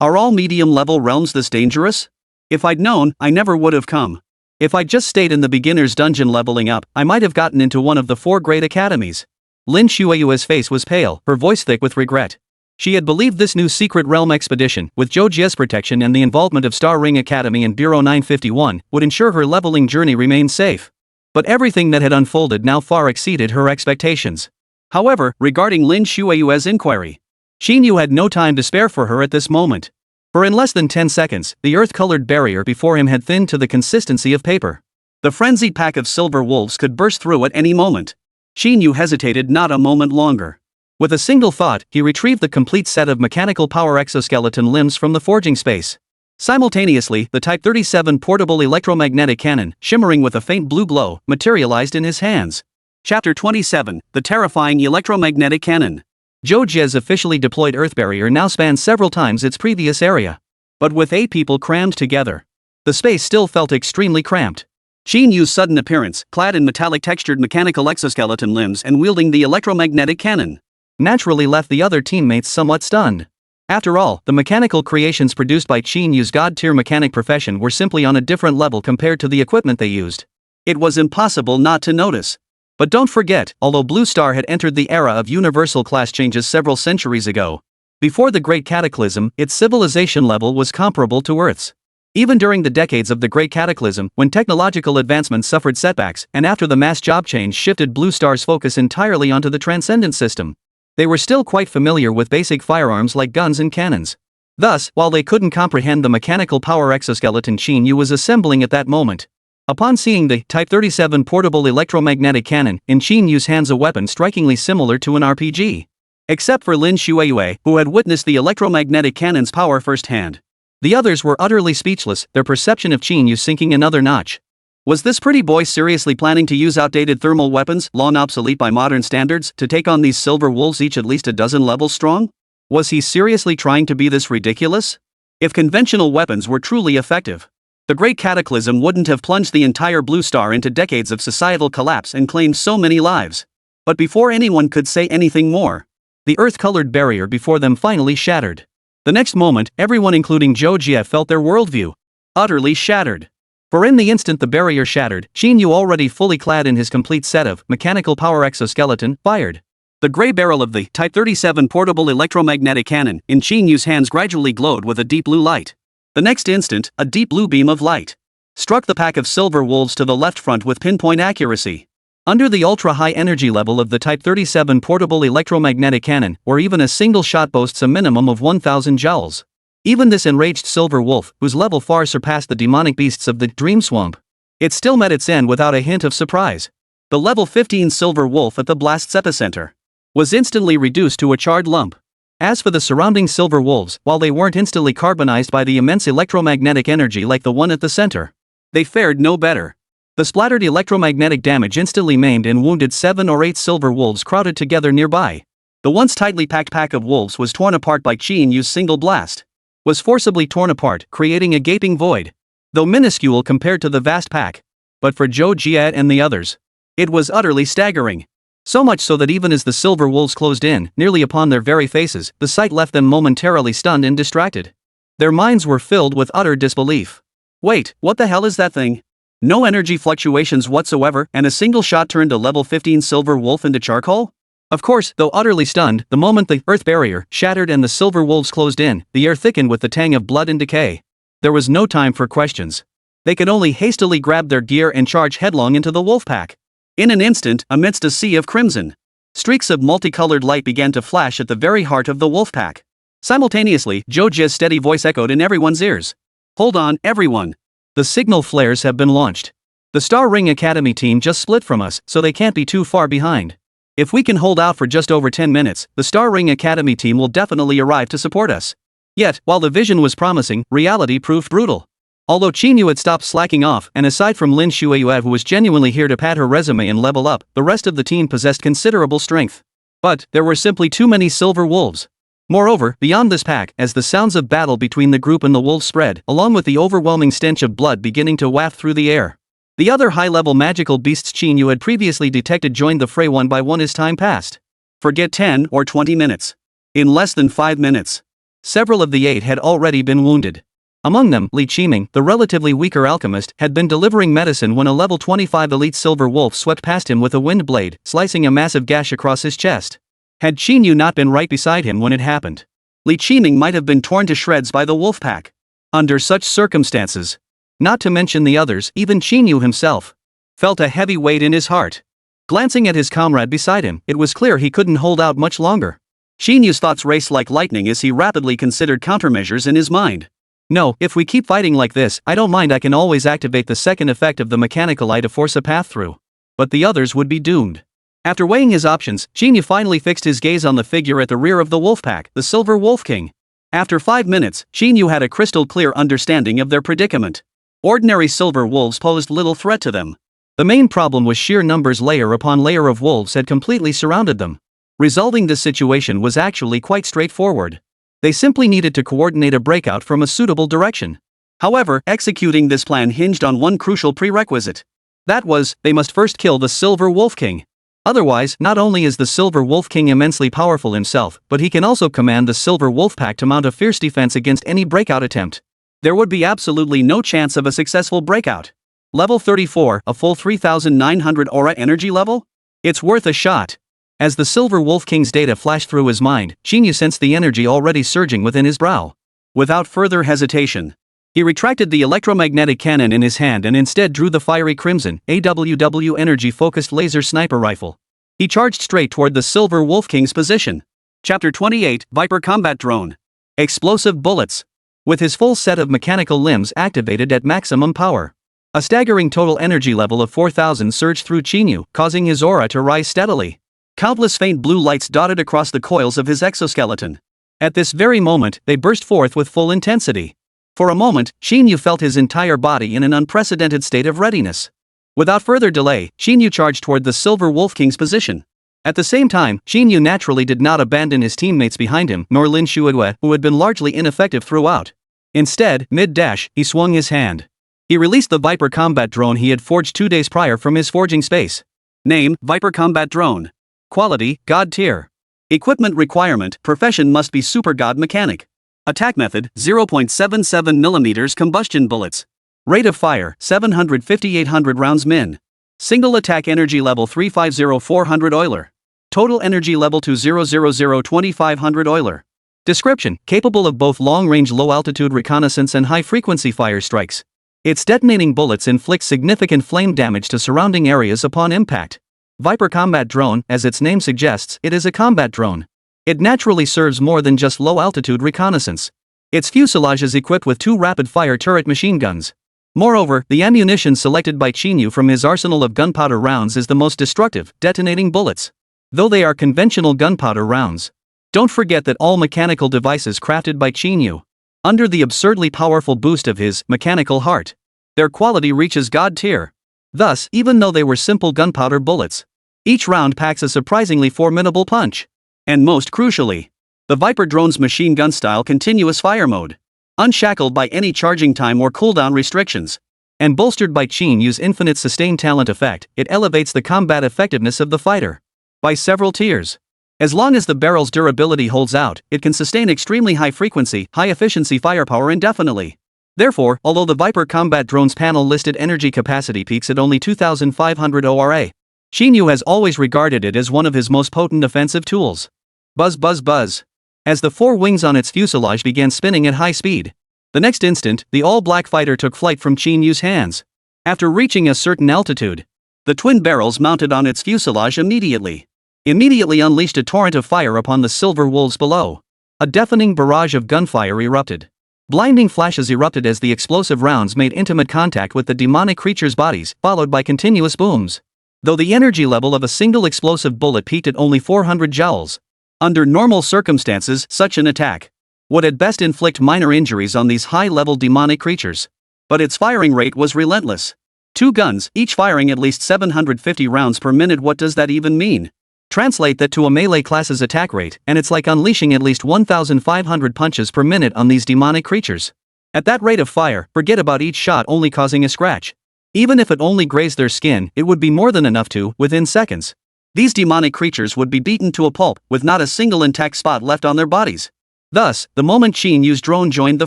Are all medium-level realms this dangerous? If I'd known, I never would have come. If I'd just stayed in the beginner's dungeon leveling up, I might have gotten into one of the 4 great academies. Lin Shueyue's face was pale, her voice thick with regret. She had believed this new secret realm expedition, with Zhou Jie's protection and the involvement of Star Ring Academy and Bureau 951, would ensure her leveling journey remained safe. But everything that had unfolded now far exceeded her expectations. However, regarding Lin Shueyue's inquiry, Qín Yǔ had no time to spare for her at this moment. For in less than 10 seconds, the earth-colored barrier before him had thinned to the consistency of paper. The frenzied pack of silver wolves could burst through at any moment. Qín Yǔ hesitated not a moment longer. With a single thought, he retrieved the complete set of mechanical power exoskeleton limbs from the forging space. Simultaneously, the Type 37 portable electromagnetic cannon, shimmering with a faint blue glow, materialized in his hands. Chapter 27, The Terrifying Electromagnetic Cannon. Zhou Jie's officially deployed Earth Barrier now spanned several times its previous area. But with 8 people crammed together, the space still felt extremely cramped. Qín Yǔ's sudden appearance, clad in metallic textured mechanical exoskeleton limbs and wielding the electromagnetic cannon, naturally left the other teammates somewhat stunned. After all, the mechanical creations produced by Qín Yǔ's god-tier mechanic profession were simply on a different level compared to the equipment they used. It was impossible not to notice. But don't forget, although Blue Star had entered the era of universal class changes several centuries ago, before the Great Cataclysm, its civilization level was comparable to Earth's. Even during the decades of the Great Cataclysm, when technological advancements suffered setbacks, and after the mass job change shifted Blue Star's focus entirely onto the Transcendent system, they were still quite familiar with basic firearms like guns and cannons. Thus, while they couldn't comprehend the mechanical power exoskeleton Qín Yǔ was assembling at that moment, upon seeing the Type 37 portable electromagnetic cannon in Qín Yǔ's hands, a weapon strikingly similar to an RPG. Except for Lin Shueyue, who had witnessed the electromagnetic cannon's power firsthand, the others were utterly speechless, their perception of Qín Yǔ sinking another notch. Was this pretty boy seriously planning to use outdated thermal weapons, long obsolete by modern standards, to take on these silver wolves, each at least a dozen levels strong? Was he seriously trying to be this ridiculous? If conventional weapons were truly effective, the Great Cataclysm wouldn't have plunged the entire Blue Star into decades of societal collapse and claimed so many lives. But before anyone could say anything more, the earth-colored barrier before them finally shattered. The next moment, everyone including Zhou Jie felt their worldview utterly shattered. For in the instant the barrier shattered, Qín Yǔ, already fully clad in his complete set of mechanical power exoskeleton, fired. The gray barrel of the Type 37 portable electromagnetic cannon in Qín Yǔ's hands gradually glowed with a deep blue light. The next instant, a deep blue beam of light struck the pack of silver wolves to the left front with pinpoint accuracy. Under the ultra-high energy level of the Type 37 portable electromagnetic cannon, where even a single shot boasts a minimum of 1,000 joules, even this enraged silver wolf, whose level far surpassed the demonic beasts of the Dream Swamp, it still met its end without a hint of surprise. The level 15 silver wolf at the blast's epicenter was instantly reduced to a charred lump. As for the surrounding silver wolves, while they weren't instantly carbonized by the immense electromagnetic energy like the one at the center, they fared no better. The splattered electromagnetic damage instantly maimed and wounded 7 or 8 silver wolves crowded together nearby. The once tightly packed pack of wolves was torn apart by Qín Yǔ's single blast, was forcibly torn apart, creating a gaping void, though minuscule compared to the vast pack. But for Zhou Jie and the others, it was utterly staggering. So much so that even as the silver wolves closed in, nearly upon their very faces, the sight left them momentarily stunned and distracted. Their minds were filled with utter disbelief. Wait, what the hell is that thing? No energy fluctuations whatsoever, and a single shot turned a level 15 silver wolf into charcoal? Of course, though utterly stunned, the moment the earth barrier shattered and the silver wolves closed in, the air thickened with the tang of blood and decay. There was no time for questions. They could only hastily grab their gear and charge headlong into the wolf pack. In an instant, amidst a sea of crimson, Streaks of multicolored light began to flash at the very heart of the wolf pack. Simultaneously, Zhou Jie's steady voice echoed in everyone's ears. "Hold on, everyone. The signal flares have been launched. The Star Ring Academy team just split from us, so they can't be too far behind. If we can hold out for just over 10 minutes, the Star Ring Academy team will definitely arrive to support us." Yet, while the vision was promising, reality proved brutal. Although Qín Yǔ had stopped slacking off, and aside from Lin Xueyue who was genuinely here to pad her resume and level up, the rest of the team possessed considerable strength. But, there were simply too many silver wolves. Moreover, beyond this pack, as the sounds of battle between the group and the wolves spread, along with the overwhelming stench of blood beginning to waft through the air, the other high-level magical beasts Qín Yǔ had previously detected joined the fray one by one as time passed. Forget 10 or 20 minutes. In less than 5 minutes, several of the 8 had already been wounded. Among them, Li Qiming, the relatively weaker alchemist, had been delivering medicine when a level 25 elite silver wolf swept past him with a wind blade, slicing a massive gash across his chest. Had Qín Yǔ not been right beside him when it happened, Li Qiming might have been torn to shreds by the wolf pack. Under such circumstances, not to mention the others, even Qín Yǔ himself felt a heavy weight in his heart. Glancing at his comrade beside him, it was clear he couldn't hold out much longer. Qín Yǔ's thoughts raced like lightning as he rapidly considered countermeasures in his mind. "No, if we keep fighting like this, I don't mind. I can always activate the second effect of the mechanical eye to force a path through. But the others would be doomed." After weighing his options, Qín Yǔ finally fixed his gaze on the figure at the rear of the wolf pack, the Silver Wolf King. After 5 minutes, Qín Yǔ had a crystal clear understanding of their predicament. Ordinary silver wolves posed little threat to them. The main problem was sheer numbers. Layer upon layer of wolves had completely surrounded them. Resolving this situation was actually quite straightforward. They simply needed to coordinate a breakout from a suitable direction. However, executing this plan hinged on one crucial prerequisite. That was, they must first kill the Silver Wolf King. Otherwise, not only is the Silver Wolf King immensely powerful himself, but he can also command the Silver Wolf Pack to mount a fierce defense against any breakout attempt. There would be absolutely no chance of a successful breakout. Level 34, a full 3,900 aura energy level? It's worth a shot. As the Silver Wolf King's data flashed through his mind, Qín Yǔ sensed the energy already surging within his brow. Without further hesitation, he retracted the electromagnetic cannon in his hand and instead drew the fiery crimson, AWW energy-focused laser sniper rifle. He charged straight toward the Silver Wolf King's position. Chapter 28, Viper Combat Drone. Explosive bullets. With his full set of mechanical limbs activated at maximum power, a staggering total energy level of 4,000 surged through Qín Yǔ, causing his aura to rise steadily. Countless faint blue lights dotted across the coils of his exoskeleton. At this very moment, they burst forth with full intensity. For a moment, Qín Yǔ felt his entire body in an unprecedented state of readiness. Without further delay, Qín Yǔ charged toward the Silver Wolf King's position. At the same time, Qín Yǔ naturally did not abandon his teammates behind him, nor Lin Xueyue, who had been largely ineffective throughout. Instead, mid-dash, he swung his hand. He released the Viper Combat Drone he had forged 2 days prior from his forging space. Name, Viper Combat Drone. Quality, God tier. Equipment requirement, profession must be Super God Mechanic. Attack method, 0.77mm combustion bullets. Rate of fire, 750-800 rounds min. Single attack energy level 350-400 Euler. Total energy level 200-2500 Euler. Description, capable of both long-range low-altitude reconnaissance and high-frequency fire strikes. Its detonating bullets inflict significant flame damage to surrounding areas upon impact. Viper Combat Drone, as its name suggests, it is a combat drone. It naturally serves more than just low-altitude reconnaissance. Its fuselage is equipped with 2 rapid-fire turret machine guns. Moreover, the ammunition selected by Qín Yǔ from his arsenal of gunpowder rounds is the most destructive, detonating bullets. Though they are conventional gunpowder rounds, don't forget that all mechanical devices crafted by Qín Yǔ, under the absurdly powerful boost of his mechanical heart, their quality reaches God tier. Thus, even though they were simple gunpowder bullets, each round packs a surprisingly formidable punch. And most crucially, the Viper drone's machine gun style continuous fire mode, unshackled by any charging time or cooldown restrictions, and bolstered by Qín Yǔ's infinite sustained talent effect, it elevates the combat effectiveness of the fighter by several tiers. As long as the barrel's durability holds out, it can sustain extremely high frequency, high efficiency firepower indefinitely. Therefore, although the Viper Combat Drone's panel listed energy capacity peaks at only 2,500 ORA, Qín Yǔ has always regarded it as one of his most potent offensive tools. Buzz buzz buzz. As the 4 wings on its fuselage began spinning at high speed, the next instant, the all-black fighter took flight from Qín Yǔ's hands. After reaching a certain altitude, the twin barrels mounted on its fuselage immediately. immediately unleashed a torrent of fire upon the silver wolves below. A deafening barrage of gunfire erupted. Blinding flashes erupted as the explosive rounds made intimate contact with the demonic creatures' bodies, followed by continuous booms. Though the energy level of a single explosive bullet peaked at only 400 joules. Under normal circumstances, such an attack would at best inflict minor injuries on these high-level demonic creatures. But its firing rate was relentless. 2 guns, each firing at least 750 rounds per minute. What does that even mean? Translate that to a melee class's attack rate, and it's like unleashing at least 1,500 punches per minute on these demonic creatures. At that rate of fire, forget about each shot only causing a scratch. Even if it only grazed their skin, it would be more than enough to, within seconds. These demonic creatures would be beaten to a pulp, with not a single intact spot left on their bodies. Thus, the moment Qín Yǔ's drone joined the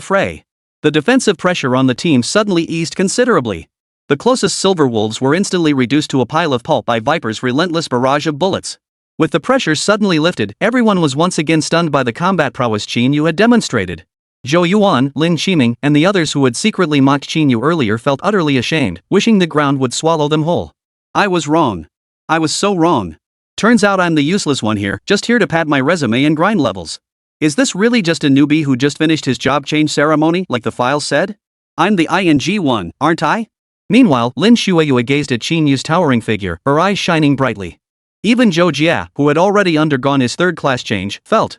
fray, the defensive pressure on the team suddenly eased considerably. The closest silver wolves were instantly reduced to a pile of pulp by Viper's relentless barrage of bullets. With the pressure suddenly lifted, everyone was once again stunned by the combat prowess Qín Yǔ had demonstrated. Zhou Yuan, Lin Qiming, and the others who had secretly mocked Qín Yǔ earlier felt utterly ashamed, wishing the ground would swallow them whole. I was wrong. I was so wrong. Turns out I'm the useless one here, just here to pad my resume and grind levels. Is this really just a newbie who just finished his job change ceremony, like the file said? I'm the ING one, aren't I? Meanwhile, Lin Shueyue gazed at Qín Yǔ's towering figure, her eyes shining brightly. Even Zhou Jia, who had already undergone his third-class change, felt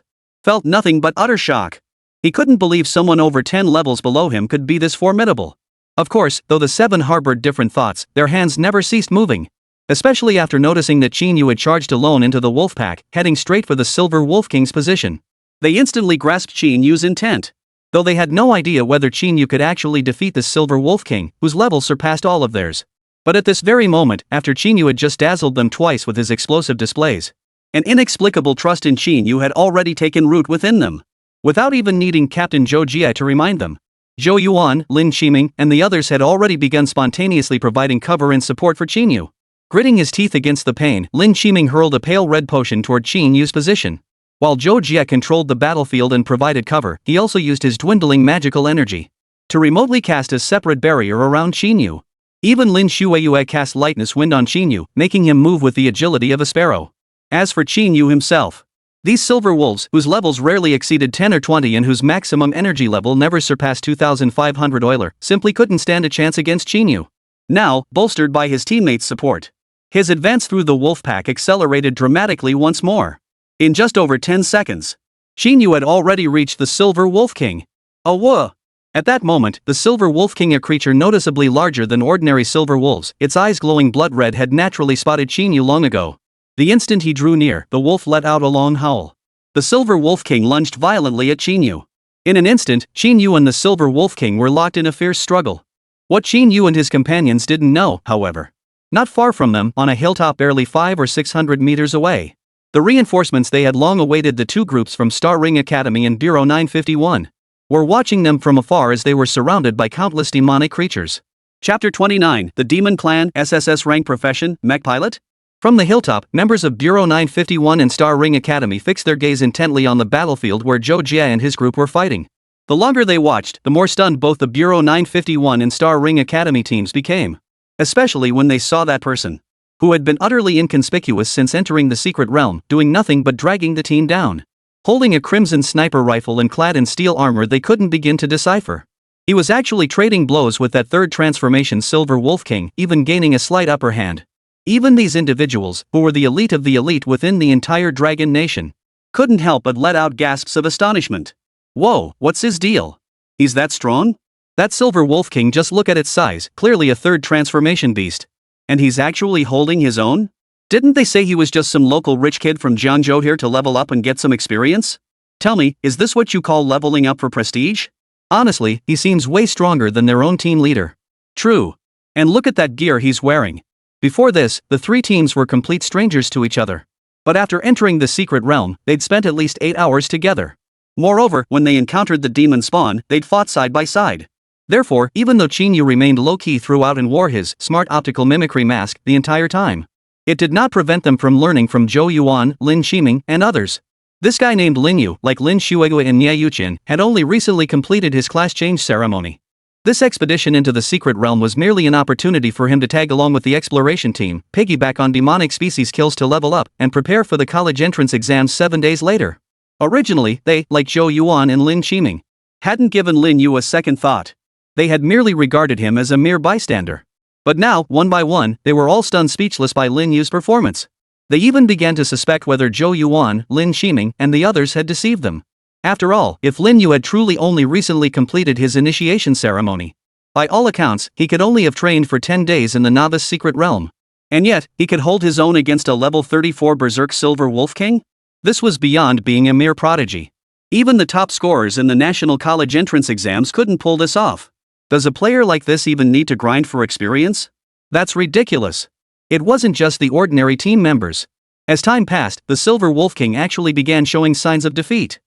nothing but utter shock. He couldn't believe someone over 10 levels below him could be this formidable. Of course, though the 7 harbored different thoughts, their hands never ceased moving. Especially after noticing that Qín Yǔ had charged alone into the wolf pack, heading straight for the Silver Wolf King's position. They instantly grasped Qín Yǔ's intent. Though they had no idea whether Qín Yǔ could actually defeat the Silver Wolf King, whose level surpassed all of theirs. But at this very moment, after Qín Yǔ had just dazzled them twice with his explosive displays, an inexplicable trust in Qín Yǔ had already taken root within them. Without even needing Captain Zhou Jia to remind them, Zhou Yuan, Lin Qiming, and the others had already begun spontaneously providing cover and support for Qín Yǔ. Gritting his teeth against the pain, Lin Qiming hurled a pale red potion toward Qín Yǔ's position. While Zhou Jia controlled the battlefield and provided cover, he also used his dwindling magical energy to remotely cast a separate barrier around Qín Yǔ. Even Lin Shueyue cast lightness wind on Qín Yǔ, making him move with the agility of a sparrow. As for Qín Yǔ himself, these silver wolves, whose levels rarely exceeded 10 or 20 and whose maximum energy level never surpassed 2,500 Euler, simply couldn't stand a chance against Qín Yǔ. Now, bolstered by his teammates' support, his advance through the wolf pack accelerated dramatically once more. In just over 10 seconds, Qín Yǔ had already reached the Silver Wolf King. Awwa! At that moment, the Silver Wolf King, a creature noticeably larger than ordinary silver wolves, its eyes glowing blood red, had naturally spotted Qín Yǔ long ago. The instant he drew near, the wolf let out a long howl. The Silver Wolf King lunged violently at Qín Yǔ. In an instant, Qín Yǔ and the Silver Wolf King were locked in a fierce struggle. What Qín Yǔ and his companions didn't know, however, not far from them, on a hilltop barely 500 or 600 meters away, the reinforcements they had long awaited, the 2 groups from Star Ring Academy and Bureau 951, were watching them from afar as they were surrounded by countless demonic creatures. Chapter 29, The Demon Clan, SSS Rank Profession, Mech Pilot? From the hilltop, members of Bureau 951 and Star Ring Academy fixed their gaze intently on the battlefield where Zhou Jia and his group were fighting. The longer they watched, the more stunned both the Bureau 951 and Star Ring Academy teams became. Especially when they saw that person, who had been utterly inconspicuous since entering the secret realm, doing nothing but dragging the team down. Holding a crimson sniper rifle and clad in steel armor they couldn't begin to decipher. He was actually trading blows with that third transformation Silver Wolf King, even gaining a slight upper hand. Even these individuals, who were the elite of the elite within the entire Dragon Nation, couldn't help but let out gasps of astonishment. Whoa, what's his deal? He's that strong? That Silver Wolf King, just look at its size, clearly a third transformation beast. And he's actually holding his own? Didn't they say he was just some local rich kid from Jiangzhou here to level up and get some experience? Tell me, is this what you call leveling up for prestige? Honestly, he seems way stronger than their own team leader. True. And look at that gear he's wearing. Before this, the 3 teams were complete strangers to each other. But after entering the secret realm, they'd spent at least 8 hours together. Moreover, when they encountered the demon spawn, they'd fought side by side. Therefore, even though Qín Yǔ remained low-key throughout and wore his smart optical mimicry mask the entire time, it did not prevent them from learning from Zhou Yuan, Lin Qiming, and others. This guy named Lin Yǔ, like Lin Shueyue and Niè Yǔqiān, had only recently completed his class change ceremony. This expedition into the secret realm was merely an opportunity for him to tag along with the exploration team, piggyback on demonic species kills to level up, and prepare for the college entrance exams 7 days later. Originally, they, like Zhou Yuan and Lin Qiming, hadn't given Lin Yu a second thought. They had merely regarded him as a mere bystander. But now, one by one, they were all stunned speechless by Lin Yu's performance. They even began to suspect whether Zhou Yuan, Lin Qiming, and the others had deceived them. After all, if Lin Yu had truly only recently completed his initiation ceremony, by all accounts, he could only have trained for 10 days in the novice secret realm. And yet, he could hold his own against a level 34 berserk silver wolf king? This was beyond being a mere prodigy. Even the top scorers in the national college entrance exams couldn't pull this off. Does a player like this even need to grind for experience? That's ridiculous. It wasn't just the ordinary team members. As time passed, the Silver Wolf King actually began showing signs of defeat.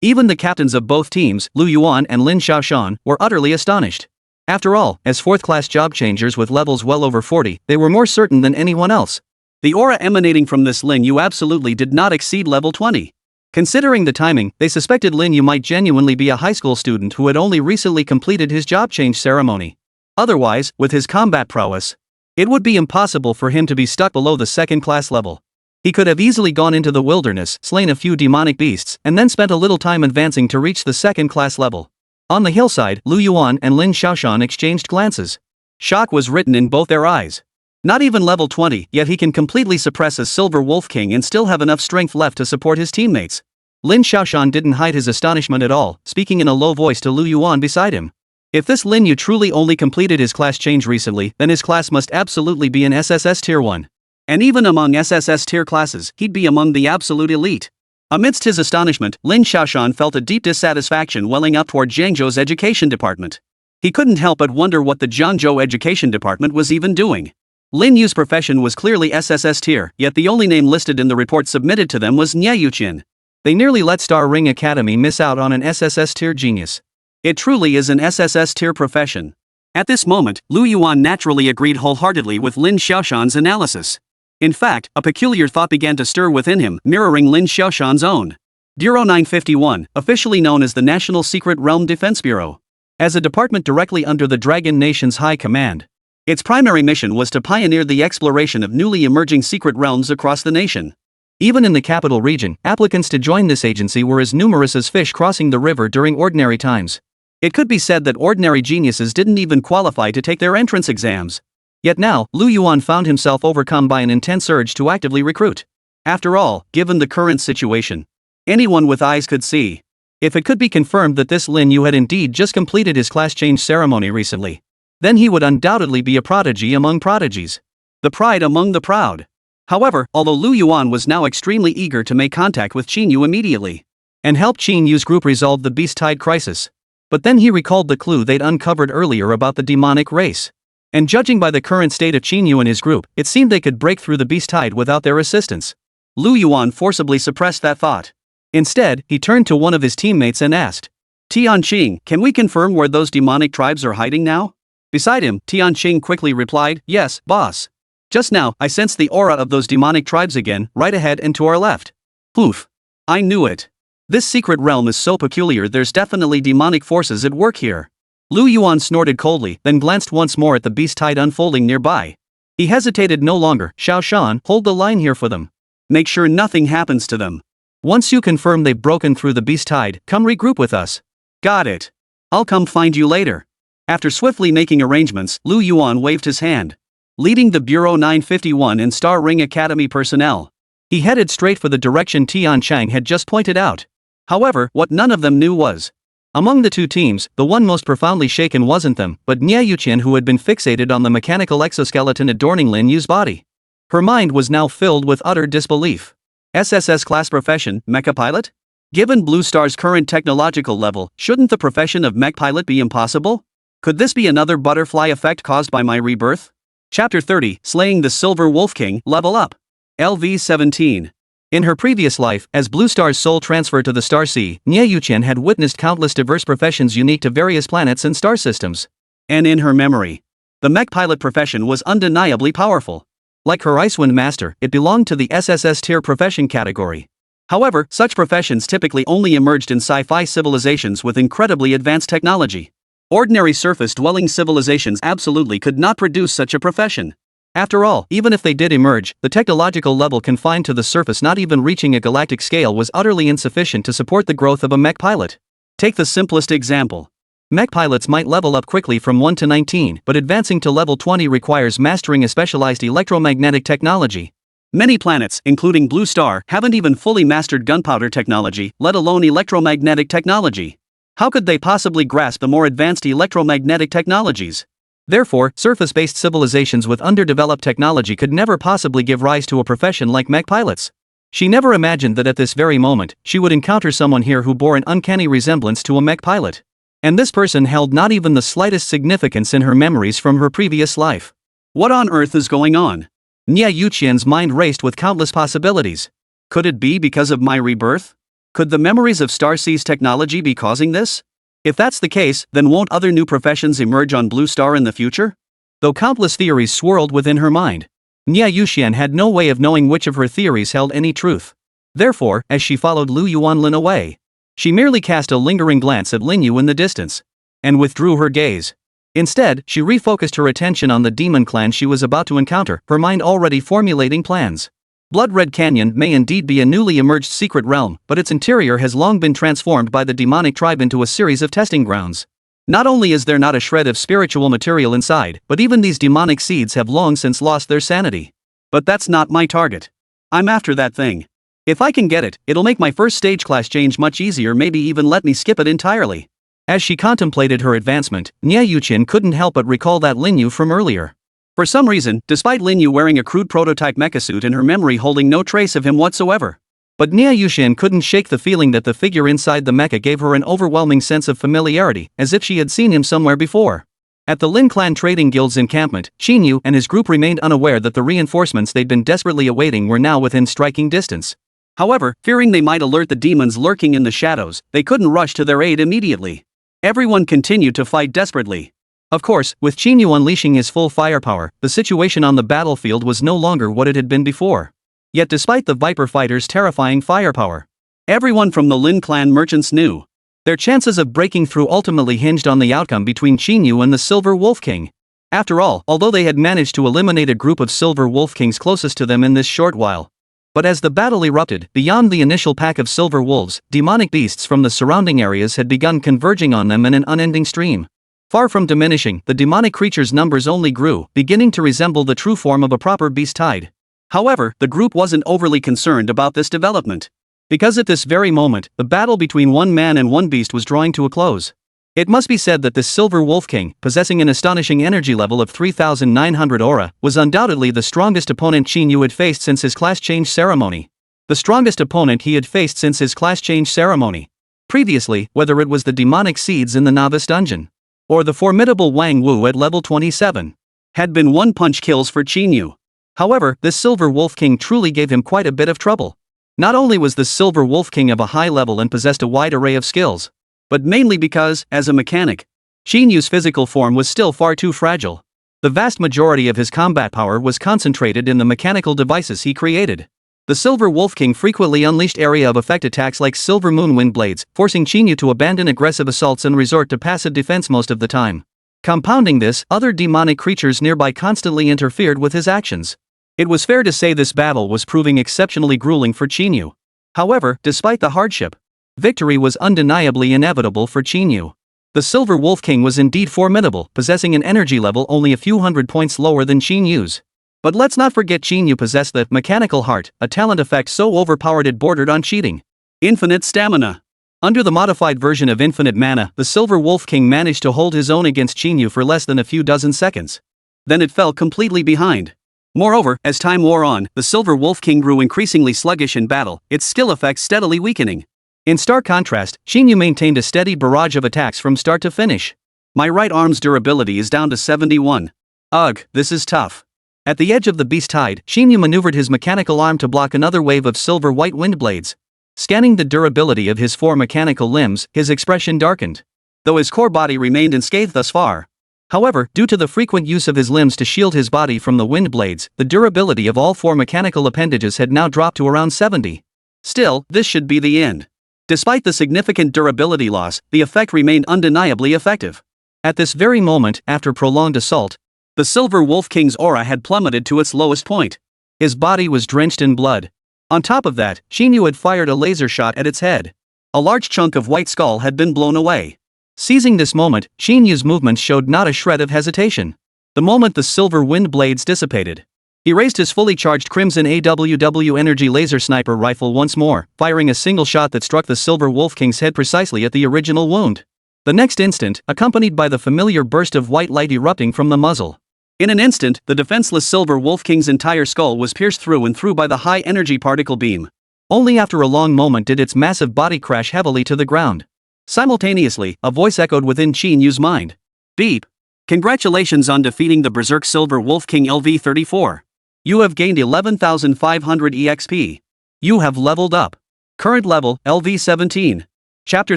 Even the captains of both teams, Lu Yuan and Lin Xiaoshan, were utterly astonished. After all, as fourth-class job changers with levels well over 40, they were more certain than anyone else. The aura emanating from this Lin Yu absolutely did not exceed level 20. Considering the timing, they suspected Lin Yu might genuinely be a high school student who had only recently completed his job change ceremony. Otherwise, with his combat prowess, it would be impossible for him to be stuck below the second-class level. He could have easily gone into the wilderness, slain a few demonic beasts, and then spent a little time advancing to reach the second-class level. On the hillside, Lu Yuan and Lin Xiaoshan exchanged glances. Shock was written in both their eyes. Not even level 20, yet he can completely suppress a Silver Wolf King and still have enough strength left to support his teammates. Lin Xiaoshan didn't hide his astonishment at all, speaking in a low voice to Lu Yuan beside him. If this Lin Yu truly only completed his class change recently, then his class must absolutely be an SSS Tier 1. And even among SSS tier classes, he'd be among the absolute elite. Amidst his astonishment, Lin Xiaoshan felt a deep dissatisfaction welling up toward Jiangzhou's education department. He couldn't help but wonder what the Jiangzhou education department was even doing. Lin Yu's profession was clearly SSS tier, yet the only name listed in the report submitted to them was Niè Yǔqiān. They nearly let Star Ring Academy miss out on an SSS tier genius. It truly is an SSS tier profession. At this moment, Lu Yuan naturally agreed wholeheartedly with Lin Xiaoshan's analysis. In fact, a peculiar thought began to stir within him, mirroring Lin Xiaoshan's own. Bureau 951, officially known as the National Secret Realm Defense Bureau. As a department directly under the Dragon Nation's High Command, its primary mission was to pioneer the exploration of newly emerging secret realms across the nation. Even in the capital region, applicants to join this agency were as numerous as fish crossing the river during ordinary times. It could be said that ordinary geniuses didn't even qualify to take their entrance exams. Yet now, Lu Yuan found himself overcome by an intense urge to actively recruit. After all, given the current situation, anyone with eyes could see. If it could be confirmed that this Lin Yu had indeed just completed his class change ceremony recently, then he would undoubtedly be a prodigy among prodigies. The pride among the proud. However, although Lu Yuan was now extremely eager to make contact with Qín Yǔ immediately, and help Qín Yǔ's group resolve the Beast Tide crisis, but then he recalled the clue they'd uncovered earlier about the demonic race. And judging by the current state of Qín Yǔ and his group, it seemed they could break through the Beast Tide without their assistance. Lu Yuan forcibly suppressed that thought. Instead, he turned to one of his teammates and asked, Tianqing, can we confirm where those demonic tribes are hiding now? Beside him, Tianqing quickly replied, yes, boss. Just now, I sensed the aura of those demonic tribes again, right ahead and to our left. Poof. I knew it. This secret realm is so peculiar, there's definitely demonic forces at work here. Lu Yuan snorted coldly, then glanced once more at the Beast Tide unfolding nearby. He hesitated no longer. Xiaoshan, hold the line here for them. Make sure nothing happens to them. Once you confirm they've broken through the Beast Tide, come regroup with us. Got it. I'll come find you later. After swiftly making arrangements, Lu Yuan waved his hand, leading the Bureau 951 and Star Ring Academy personnel. He headed straight for the direction Tianqing had just pointed out. However, what none of them knew was, among the two teams, the one most profoundly shaken wasn't them, but Niè Yǔqiān, who had been fixated on the mechanical exoskeleton adorning Lin Yu's body. Her mind was now filled with utter disbelief. SSS class profession, mecha pilot? Given Blue Star's current technological level, shouldn't the profession of mech pilot be impossible? Could this be another butterfly effect caused by my rebirth? Chapter 30, Slaying the Silver Wolf King, Level Up. LV 17. In her previous life, as Blue Star's soul transfer to the Star Sea, Niè Yǔqiān had witnessed countless diverse professions unique to various planets and star systems. And in her memory, the mech pilot profession was undeniably powerful. Like her Icewind Master, it belonged to the SSS tier profession category. However, such professions typically only emerged in sci-fi civilizations with incredibly advanced technology. Ordinary surface-dwelling civilizations absolutely could not produce such a profession. After all, even if they did emerge, the technological level confined to the surface, not even reaching a galactic scale, was utterly insufficient to support the growth of a mech pilot. Take the simplest example. Mech pilots might level up quickly from 1 to 19, but advancing to level 20 requires mastering a specialized electromagnetic technology. Many planets, including Blue Star, haven't even fully mastered gunpowder technology, let alone electromagnetic technology. How could they possibly grasp the more advanced electromagnetic technologies? Therefore, surface-based civilizations with underdeveloped technology could never possibly give rise to a profession like mech pilots. She never imagined that at this very moment, she would encounter someone here who bore an uncanny resemblance to a mech pilot. And this person held not even the slightest significance in her memories from her previous life. What on earth is going on? Niè Yǔqiān's mind raced with countless possibilities. Could it be because of my rebirth? Could the memories of Starsea's technology be causing this? If that's the case, then won't other new professions emerge on Blue Star in the future? Though countless theories swirled within her mind, Niè Yǔqiān had no way of knowing which of her theories held any truth. Therefore, as she followed Lu Yuanlin away, she merely cast a lingering glance at Lin Yu in the distance, and withdrew her gaze. Instead, she refocused her attention on the demon clan she was about to encounter, her mind already formulating plans. Blood Red Canyon may indeed be a newly emerged secret realm, but its interior has long been transformed by the demonic tribe into a series of testing grounds. Not only is there not a shred of spiritual material inside, but even these demonic seeds have long since lost their sanity. But that's not my target. I'm after that thing. If I can get it, it'll make my first stage class change much easier, maybe even let me skip it entirely. As she contemplated her advancement, Niè Yǔqiān couldn't help but recall that Lin Yu from earlier. For some reason, despite Lin Yu wearing a crude prototype mecha suit and her memory holding no trace of him whatsoever. But Niè Yǔqiān couldn't shake the feeling that the figure inside the mecha gave her an overwhelming sense of familiarity, as if she had seen him somewhere before. At the Lin Clan Trading Guild's encampment, Qín Yǔ and his group remained unaware that the reinforcements they'd been desperately awaiting were now within striking distance. However, fearing they might alert the demons lurking in the shadows, they couldn't rush to their aid immediately. Everyone continued to fight desperately. Of course, with Qín Yǔ unleashing his full firepower, the situation on the battlefield was no longer what it had been before. Yet despite the Viper fighters' terrifying firepower, everyone from the Lin clan merchants knew their chances of breaking through ultimately hinged on the outcome between Qín Yǔ and the Silver Wolf King. After all, although they had managed to eliminate a group of Silver Wolf Kings closest to them in this short while, but as the battle erupted, beyond the initial pack of silver wolves, demonic beasts from the surrounding areas had begun converging on them in an unending stream. Far from diminishing, the demonic creatures' numbers only grew, beginning to resemble the true form of a proper beast tide. However, the group wasn't overly concerned about this development, because at this very moment, the battle between one man and one beast was drawing to a close. It must be said that this Silver Wolf King, possessing an astonishing energy level of 3,900 aura, was undoubtedly the strongest opponent Qín Yǔ had faced since his class change ceremony. The strongest opponent he had faced since his class change ceremony. Previously, whether it was the demonic seeds in the novice dungeon, or the formidable Wang Wu at level 27, had been one-punch kills for Qín Yǔ. However, this Silver Wolf King truly gave him quite a bit of trouble. Not only was the Silver Wolf King of a high level and possessed a wide array of skills, but mainly because, as a mechanic, Qín Yǔ's physical form was still far too fragile. The vast majority of his combat power was concentrated in the mechanical devices he created. The Silver Wolf King frequently unleashed area of effect attacks like Silver Moon Wind Blades, forcing Qín Yǔ to abandon aggressive assaults and resort to passive defense most of the time. Compounding this, other demonic creatures nearby constantly interfered with his actions. It was fair to say this battle was proving exceptionally grueling for Qín Yǔ. However, despite the hardship, victory was undeniably inevitable for Qín Yǔ. The Silver Wolf King was indeed formidable, possessing an energy level only a few hundred points lower than Qín Yǔ's. But let's not forget Qín Yǔ possessed the mechanical heart, a talent effect so overpowered it bordered on cheating. Infinite stamina. Under the modified version of infinite mana, the Silver Wolf King managed to hold his own against Qín Yǔ for less than a few dozen seconds. Then it fell completely behind. Moreover, as time wore on, the Silver Wolf King grew increasingly sluggish in battle, its skill effects steadily weakening. In stark contrast, Qín Yǔ maintained a steady barrage of attacks from start to finish. My right arm's durability is down to 71. Ugh, this is tough. At the edge of the beast tide, Qín Yǔ maneuvered his mechanical arm to block another wave of silver-white wind blades. Scanning the durability of his four mechanical limbs, his expression darkened. Though his core body remained unscathed thus far. However, due to the frequent use of his limbs to shield his body from the wind blades, the durability of all four mechanical appendages had now dropped to around 70. Still, this should be the end. Despite the significant durability loss, the effect remained undeniably effective. At this very moment, after prolonged assault, the Silver Wolf King's aura had plummeted to its lowest point. His body was drenched in blood. On top of that, Qín Yǔ had fired a laser shot at its head. A large chunk of white skull had been blown away. Seizing this moment, Qín Yǔ's movements showed not a shred of hesitation. The moment the silver wind blades dissipated, he raised his fully charged Crimson AWW Energy Laser Sniper rifle once more, firing a single shot that struck the Silver Wolf King's head precisely at the original wound. The next instant, accompanied by the familiar burst of white light erupting from the muzzle. In an instant, the defenseless Silver Wolf King's entire skull was pierced through and through by the high-energy particle beam. Only after a long moment did its massive body crash heavily to the ground. Simultaneously, a voice echoed within Qín Yǔ's mind. Beep. Congratulations on defeating the Berserk Silver Wolf King LV-34. You have gained 11,500 EXP. You have leveled up. Current level, LV-17. Chapter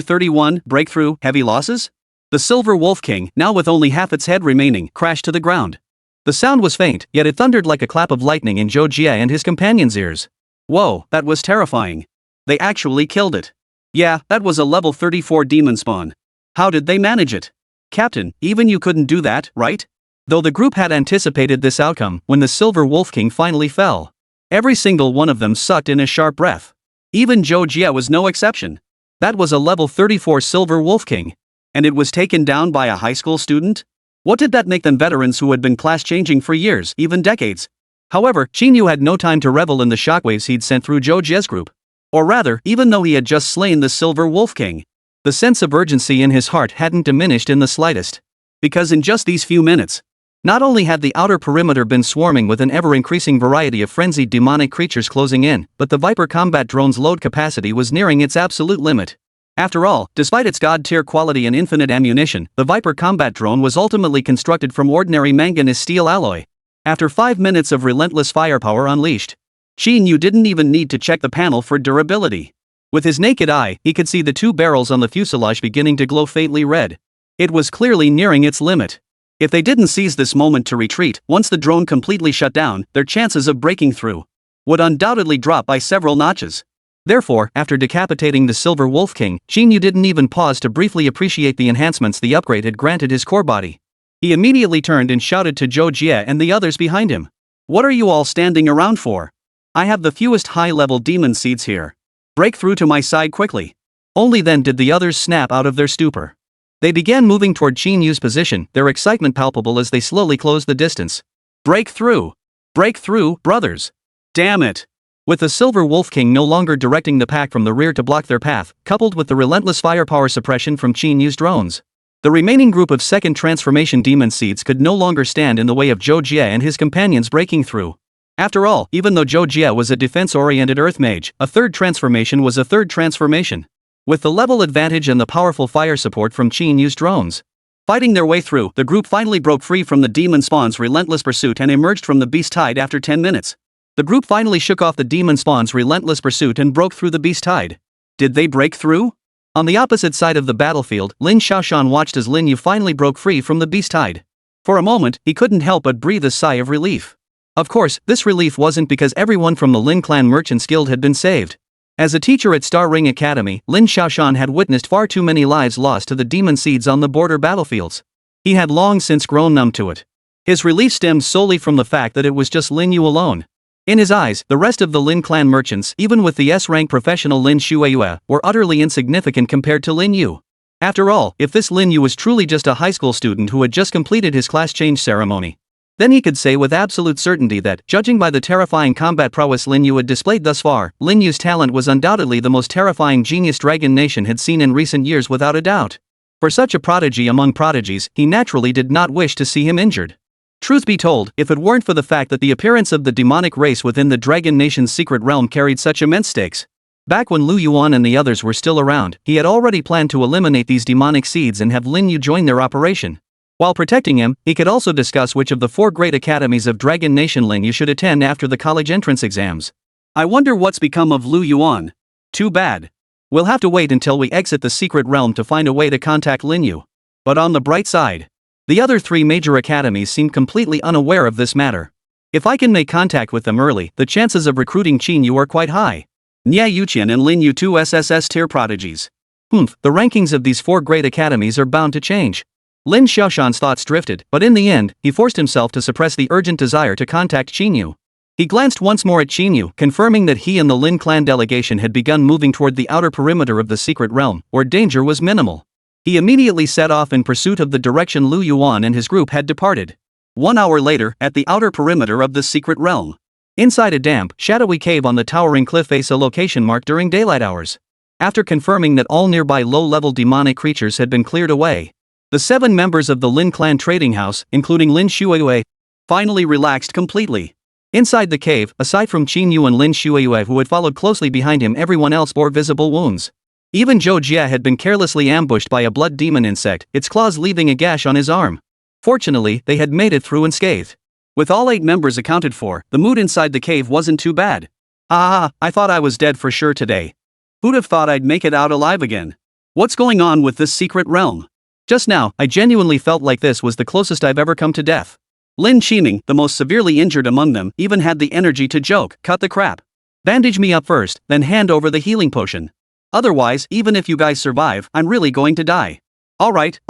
31, Breakthrough, Heavy Losses? The Silver Wolf King, now with only half its head remaining, crashed to the ground. The sound was faint, yet it thundered like a clap of lightning in Zhou Jie and his companions' ears. Whoa, that was terrifying. They actually killed it. Yeah, that was a level 34 demon spawn. How did they manage it? Captain, even you couldn't do that, right? Though the group had anticipated this outcome, when the Silver Wolf King finally fell, every single one of them sucked in a sharp breath. Even Zhou Jie was no exception. That was a level 34 Silver Wolf King. And it was taken down by a high school student? What did that make them veterans who had been class-changing for years, even decades? However, Qín Yǔ had no time to revel in the shockwaves he'd sent through Zhou Jie's group. Or rather, even though he had just slain the Silver Wolf King, the sense of urgency in his heart hadn't diminished in the slightest. Because in just these few minutes, not only had the outer perimeter been swarming with an ever-increasing variety of frenzied demonic creatures closing in, but the Viper combat drone's load capacity was nearing its absolute limit. After all, despite its god-tier quality and infinite ammunition, the Viper combat drone was ultimately constructed from ordinary manganese steel alloy. After 5 minutes of relentless firepower unleashed, Qín Yǔ didn't even need to check the panel for durability. With his naked eye, he could see the two barrels on the fuselage beginning to glow faintly red. It was clearly nearing its limit. If they didn't seize this moment to retreat, once the drone completely shut down, their chances of breaking through would undoubtedly drop by several notches. Therefore, after decapitating the Silver Wolf King, Qín Yǔ didn't even pause to briefly appreciate the enhancements the upgrade had granted his core body. He immediately turned and shouted to Zhou Jie and the others behind him. What are you all standing around for? I have the fewest high-level demon seeds here. Break through to my side quickly. Only then did the others snap out of their stupor. They began moving toward Qín Yǔ's position, their excitement palpable as they slowly closed the distance. Break through! Break through, brothers! Damn it! With the Silver Wolf King no longer directing the pack from the rear to block their path, coupled with the relentless firepower suppression from Qín Yǔ's drones, the remaining group of second transformation demon seeds could no longer stand in the way of Zhou Jie and his companions breaking through. After all, even though Zhou Jie was a defense-oriented earth mage, a third transformation was a third transformation. With the level advantage and the powerful fire support from Qín Yǔ's drones fighting their way through, the group finally broke free from the demon spawn's relentless pursuit and emerged from the beast tide after 10 minutes. The group finally shook off the demon spawn's relentless pursuit and broke through the beast tide. Did they break through? On the opposite side of the battlefield, Lin Xiaoshan watched as Lin Yu finally broke free from the beast tide. For a moment, he couldn't help but breathe a sigh of relief. Of course, this relief wasn't because everyone from the Lin Clan Merchants Guild had been saved. As a teacher at Star Ring Academy, Lin Xiaoshan had witnessed far too many lives lost to the demon seeds on the border battlefields. He had long since grown numb to it. His relief stemmed solely from the fact that it was just Lin Yu alone. In his eyes, the rest of the Lin Clan merchants, even with the S-rank professional Lin Xueyue, were utterly insignificant compared to Lin Yu. After all, if this Lin Yu was truly just a high school student who had just completed his class change ceremony, then he could say with absolute certainty that, judging by the terrifying combat prowess Lin Yu had displayed thus far, Lin Yu's talent was undoubtedly the most terrifying genius Dragon Nation had seen in recent years without a doubt. For such a prodigy among prodigies, he naturally did not wish to see him injured. Truth be told, if it weren't for the fact that the appearance of the demonic race within the Dragon Nation's secret realm carried such immense stakes, back when Lu Yuan and the others were still around, he had already planned to eliminate these demonic seeds and have Lin Yu join their operation. While protecting him, he could also discuss which of the 4 great academies of Dragon Nation Lin Yu should attend after the college entrance exams. I wonder what's become of Lu Yuan. Too bad. We'll have to wait until we exit the secret realm to find a way to contact Lin Yu. But on the bright side, the other 3 major academies seem completely unaware of this matter. If I can make contact with them early, the chances of recruiting Qín Yǔ are quite high. Niè Yǔqiān and Lin Yu, 2 SSS tier prodigies. The rankings of these 4 great academies are bound to change. Lin Xiaoshan's thoughts drifted, but in the end, he forced himself to suppress the urgent desire to contact Qín Yǔ. He glanced once more at Qín Yǔ, confirming that he and the Lin clan delegation had begun moving toward the outer perimeter of the secret realm, where danger was minimal. He immediately set off in pursuit of the direction Lu Yuan and his group had departed. 1 hour later, at the outer perimeter of the secret realm. Inside a damp, shadowy cave on the towering cliff face, a location marked during daylight hours. After confirming that all nearby low-level demonic creatures had been cleared away, the 7 members of the Lin clan trading house, including Lin Xueyue, finally relaxed completely. Inside the cave, aside from Qín Yǔ and Lin Xueyue who had followed closely behind him, everyone else bore visible wounds. Even Zhou Jie had been carelessly ambushed by a blood demon insect, its claws leaving a gash on his arm. Fortunately, they had made it through unscathed. With all 8 members accounted for, the mood inside the cave wasn't too bad. I thought I was dead for sure today. Who'd have thought I'd make it out alive again? What's going on with this secret realm? Just now, I genuinely felt like this was the closest I've ever come to death. Lin Qiming, the most severely injured among them, even had the energy to joke, "Cut the crap. Bandage me up first, then hand over the healing potion. Otherwise, even if you guys survive, I'm really going to die." Alright.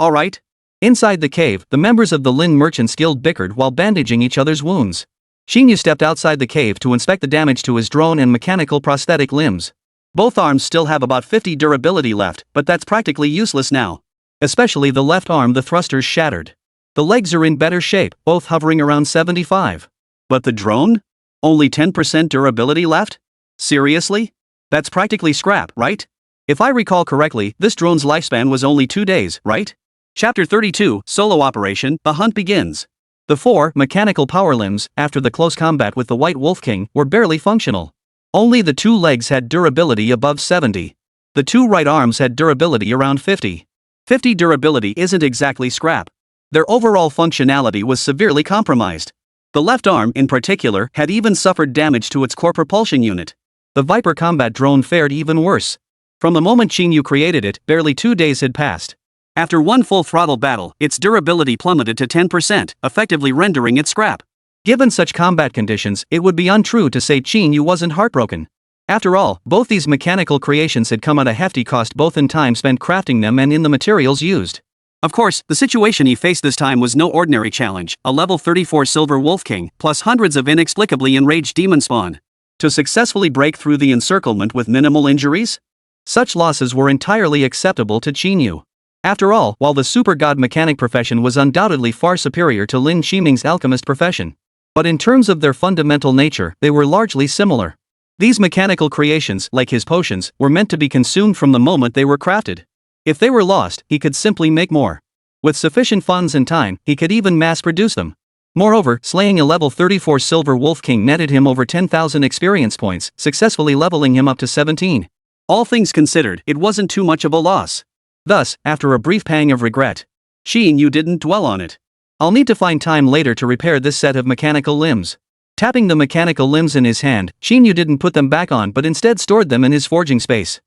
Inside the cave, the members of the Lin Merchants Guild bickered while bandaging each other's wounds. Qín Yǔ stepped outside the cave to inspect the damage to his drone and mechanical prosthetic limbs. Both arms still have about 50 durability left, but that's practically useless now. Especially the left arm, the thrusters shattered. The legs are in better shape, both hovering around 75. But the drone? Only 10% durability left? Seriously? That's practically scrap, right? If I recall correctly, this drone's lifespan was only 2 days, right? Chapter 32, Solo Operation, The Hunt Begins. The 4 mechanical power limbs, after the close combat with the White Wolf King, were barely functional. Only the 2 legs had durability above 70. The 2 right arms had durability around 50. 50 durability isn't exactly scrap. Their overall functionality was severely compromised. The left arm, in particular, had even suffered damage to its core propulsion unit. The Viper combat drone fared even worse. From the moment Qín Yǔ created it, barely 2 days had passed. After one full throttle battle, its durability plummeted to 10%, effectively rendering it scrap. Given such combat conditions, it would be untrue to say Qín Yǔ wasn't heartbroken. After all, both these mechanical creations had come at a hefty cost, both in time spent crafting them and in the materials used. Of course, the situation he faced this time was no ordinary challenge, a level 34 Silver Wolf King, plus hundreds of inexplicably enraged demon spawn. To successfully break through the encirclement with minimal injuries? Such losses were entirely acceptable to Qín Yǔ. After all, while the super god mechanic profession was undoubtedly far superior to Lin Qiming's alchemist profession, but in terms of their fundamental nature, they were largely similar. These mechanical creations, like his potions, were meant to be consumed from the moment they were crafted. If they were lost, he could simply make more. With sufficient funds and time, he could even mass-produce them. Moreover, slaying a level 34 Silver Wolf King netted him over 10,000 experience points, successfully leveling him up to 17. All things considered, it wasn't too much of a loss. Thus, after a brief pang of regret, Qín Yǔ didn't dwell on it. I'll need to find time later to repair this set of mechanical limbs. Tapping the mechanical limbs in his hand, Qín Yǔ didn't put them back on but instead stored them in his forging space.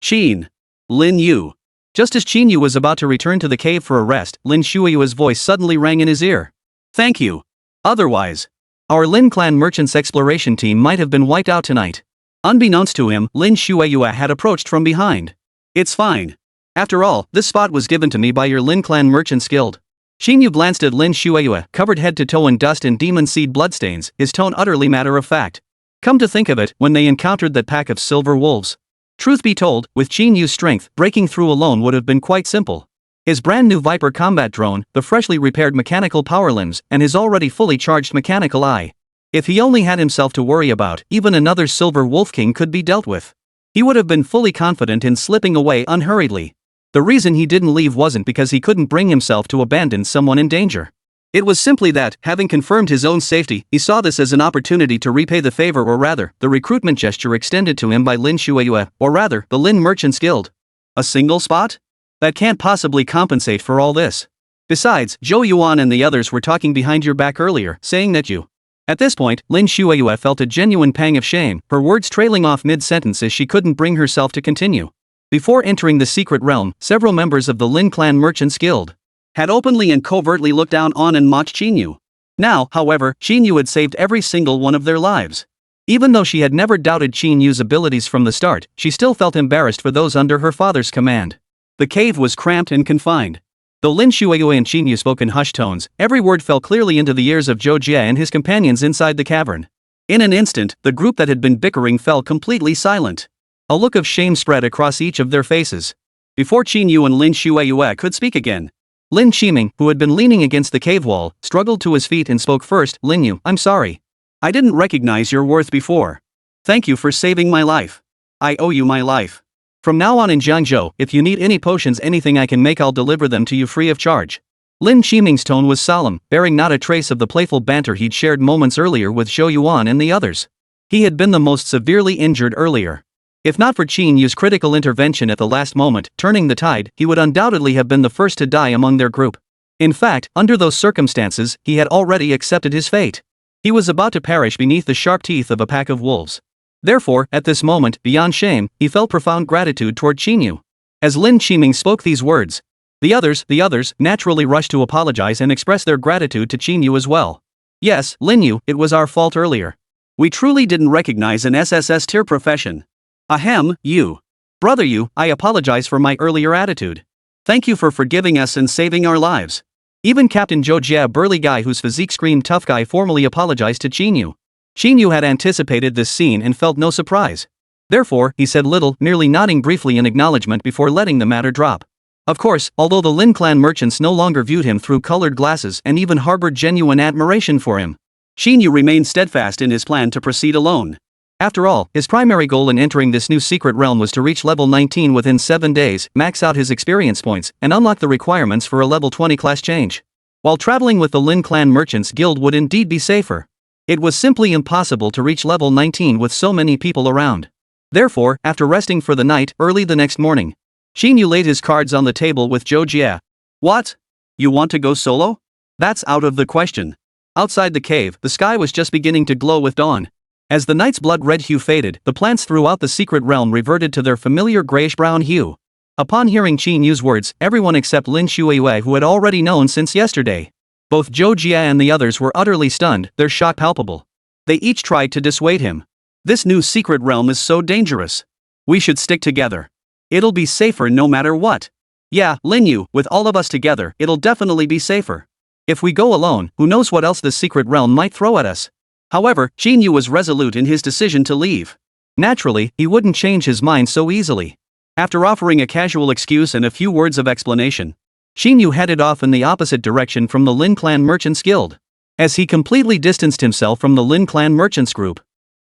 Lin Yǔ. Just as Qín Yǔ was about to return to the cave for a rest, Lin Xueyue's voice suddenly rang in his ear. "Thank you. Otherwise, our Lin clan merchants exploration team might have been wiped out tonight." Unbeknownst to him, Lin Xueyue had approached from behind. "It's fine. After all, this spot was given to me by your Lin clan merchants guild." Qín Yǔ glanced at Lin Xueyue, covered head to toe in dust and demon seed bloodstains, his tone utterly matter-of-fact. Come to think of it, when they encountered that pack of silver wolves. Truth be told, with Qín Yu's strength, breaking through alone would have been quite simple. His brand new Viper combat drone, the freshly repaired mechanical power limbs, and his already fully charged mechanical eye. If he only had himself to worry about, even another Silver Wolf King could be dealt with. He would have been fully confident in slipping away unhurriedly. The reason he didn't leave wasn't because he couldn't bring himself to abandon someone in danger. It was simply that, having confirmed his own safety, he saw this as an opportunity to repay the favor, or rather, the recruitment gesture extended to him by Lin Xueyue, or rather, the Lin Merchants Guild. A single spot? That can't possibly compensate for all this. Besides, Zhou Yuan and the others were talking behind your back earlier, saying that you... At this point, Lin Xueyue felt a genuine pang of shame, her words trailing off mid-sentence as she couldn't bring herself to continue. Before entering the secret realm, several members of the Lin Clan Merchants Guild had openly and covertly looked down on and mocked Qín Yǔ. Now, however, Qín Yǔ had saved every single one of their lives. Even though she had never doubted Qín Yu's abilities from the start, she still felt embarrassed for those under her father's command. The cave was cramped and confined. Though Lin Shuiyue and Qín Yǔ spoke in hushed tones, every word fell clearly into the ears of Zhou Jie and his companions inside the cavern. In an instant, the group that had been bickering fell completely silent. A look of shame spread across each of their faces. Before Qín Yǔ and Lin Shuiyue could speak again, Lin Qiming, who had been leaning against the cave wall, struggled to his feet and spoke first. Lin Yu, I'm sorry. I didn't recognize your worth before. Thank you for saving my life. I owe you my life. From now on in Jiangzhou, if you need any potions, anything I can make, I'll deliver them to you free of charge. Lin Qiming's tone was solemn, bearing not a trace of the playful banter he'd shared moments earlier with Zhou Yuan and the others. He had been the most severely injured earlier. If not for Qín Yǔ's critical intervention at the last moment, turning the tide, he would undoubtedly have been the first to die among their group. In fact, under those circumstances, he had already accepted his fate. He was about to perish beneath the sharp teeth of a pack of wolves. Therefore, at this moment, beyond shame, he felt profound gratitude toward Qín Yǔ. As Lin Qiming spoke these words, the others naturally rushed to apologize and express their gratitude to Qín Yǔ as well. Yes, Lin Yu, it was our fault earlier. We truly didn't recognize an SSS tier profession. Ahem, you. Brother Yu, I apologize for my earlier attitude. Thank you for forgiving us and saving our lives. Even Captain Zhou Jie, a burly guy whose physique screamed tough guy, formally apologized to Qín Yǔ. Qín Yǔ had anticipated this scene and felt no surprise. Therefore, he said little, merely nodding briefly in acknowledgement before letting the matter drop. Of course, although the Lin clan merchants no longer viewed him through colored glasses and even harbored genuine admiration for him, Qín Yǔ remained steadfast in his plan to proceed alone. After all, his primary goal in entering this new secret realm was to reach level 19 within 7 days, max out his experience points, and unlock the requirements for a level 20 class change. While traveling with the Lin Clan Merchants Guild would indeed be safer, it was simply impossible to reach level 19 with so many people around. Therefore, after resting for the night, early the next morning, Qín Yǔ laid his cards on the table with Zhou Jie. What? You want to go solo? That's out of the question. Outside the cave, the sky was just beginning to glow with dawn. As the night's blood-red hue faded, the plants throughout the secret realm reverted to their familiar grayish-brown hue. Upon hearing Qín Yǔ's words, everyone except Lin Shuiyue, who had already known since yesterday, both Zhou Jie and the others were utterly stunned, their shock palpable. They each tried to dissuade him. This new secret realm is so dangerous. We should stick together. It'll be safer no matter what. Yeah, Lin Yu, with all of us together, it'll definitely be safer. If we go alone, who knows what else the secret realm might throw at us. However, Qín Yǔ was resolute in his decision to leave. Naturally, he wouldn't change his mind so easily. After offering a casual excuse and a few words of explanation, Qín Yǔ headed off in the opposite direction from the Lin Clan Merchants Guild. As he completely distanced himself from the Lin Clan Merchants group,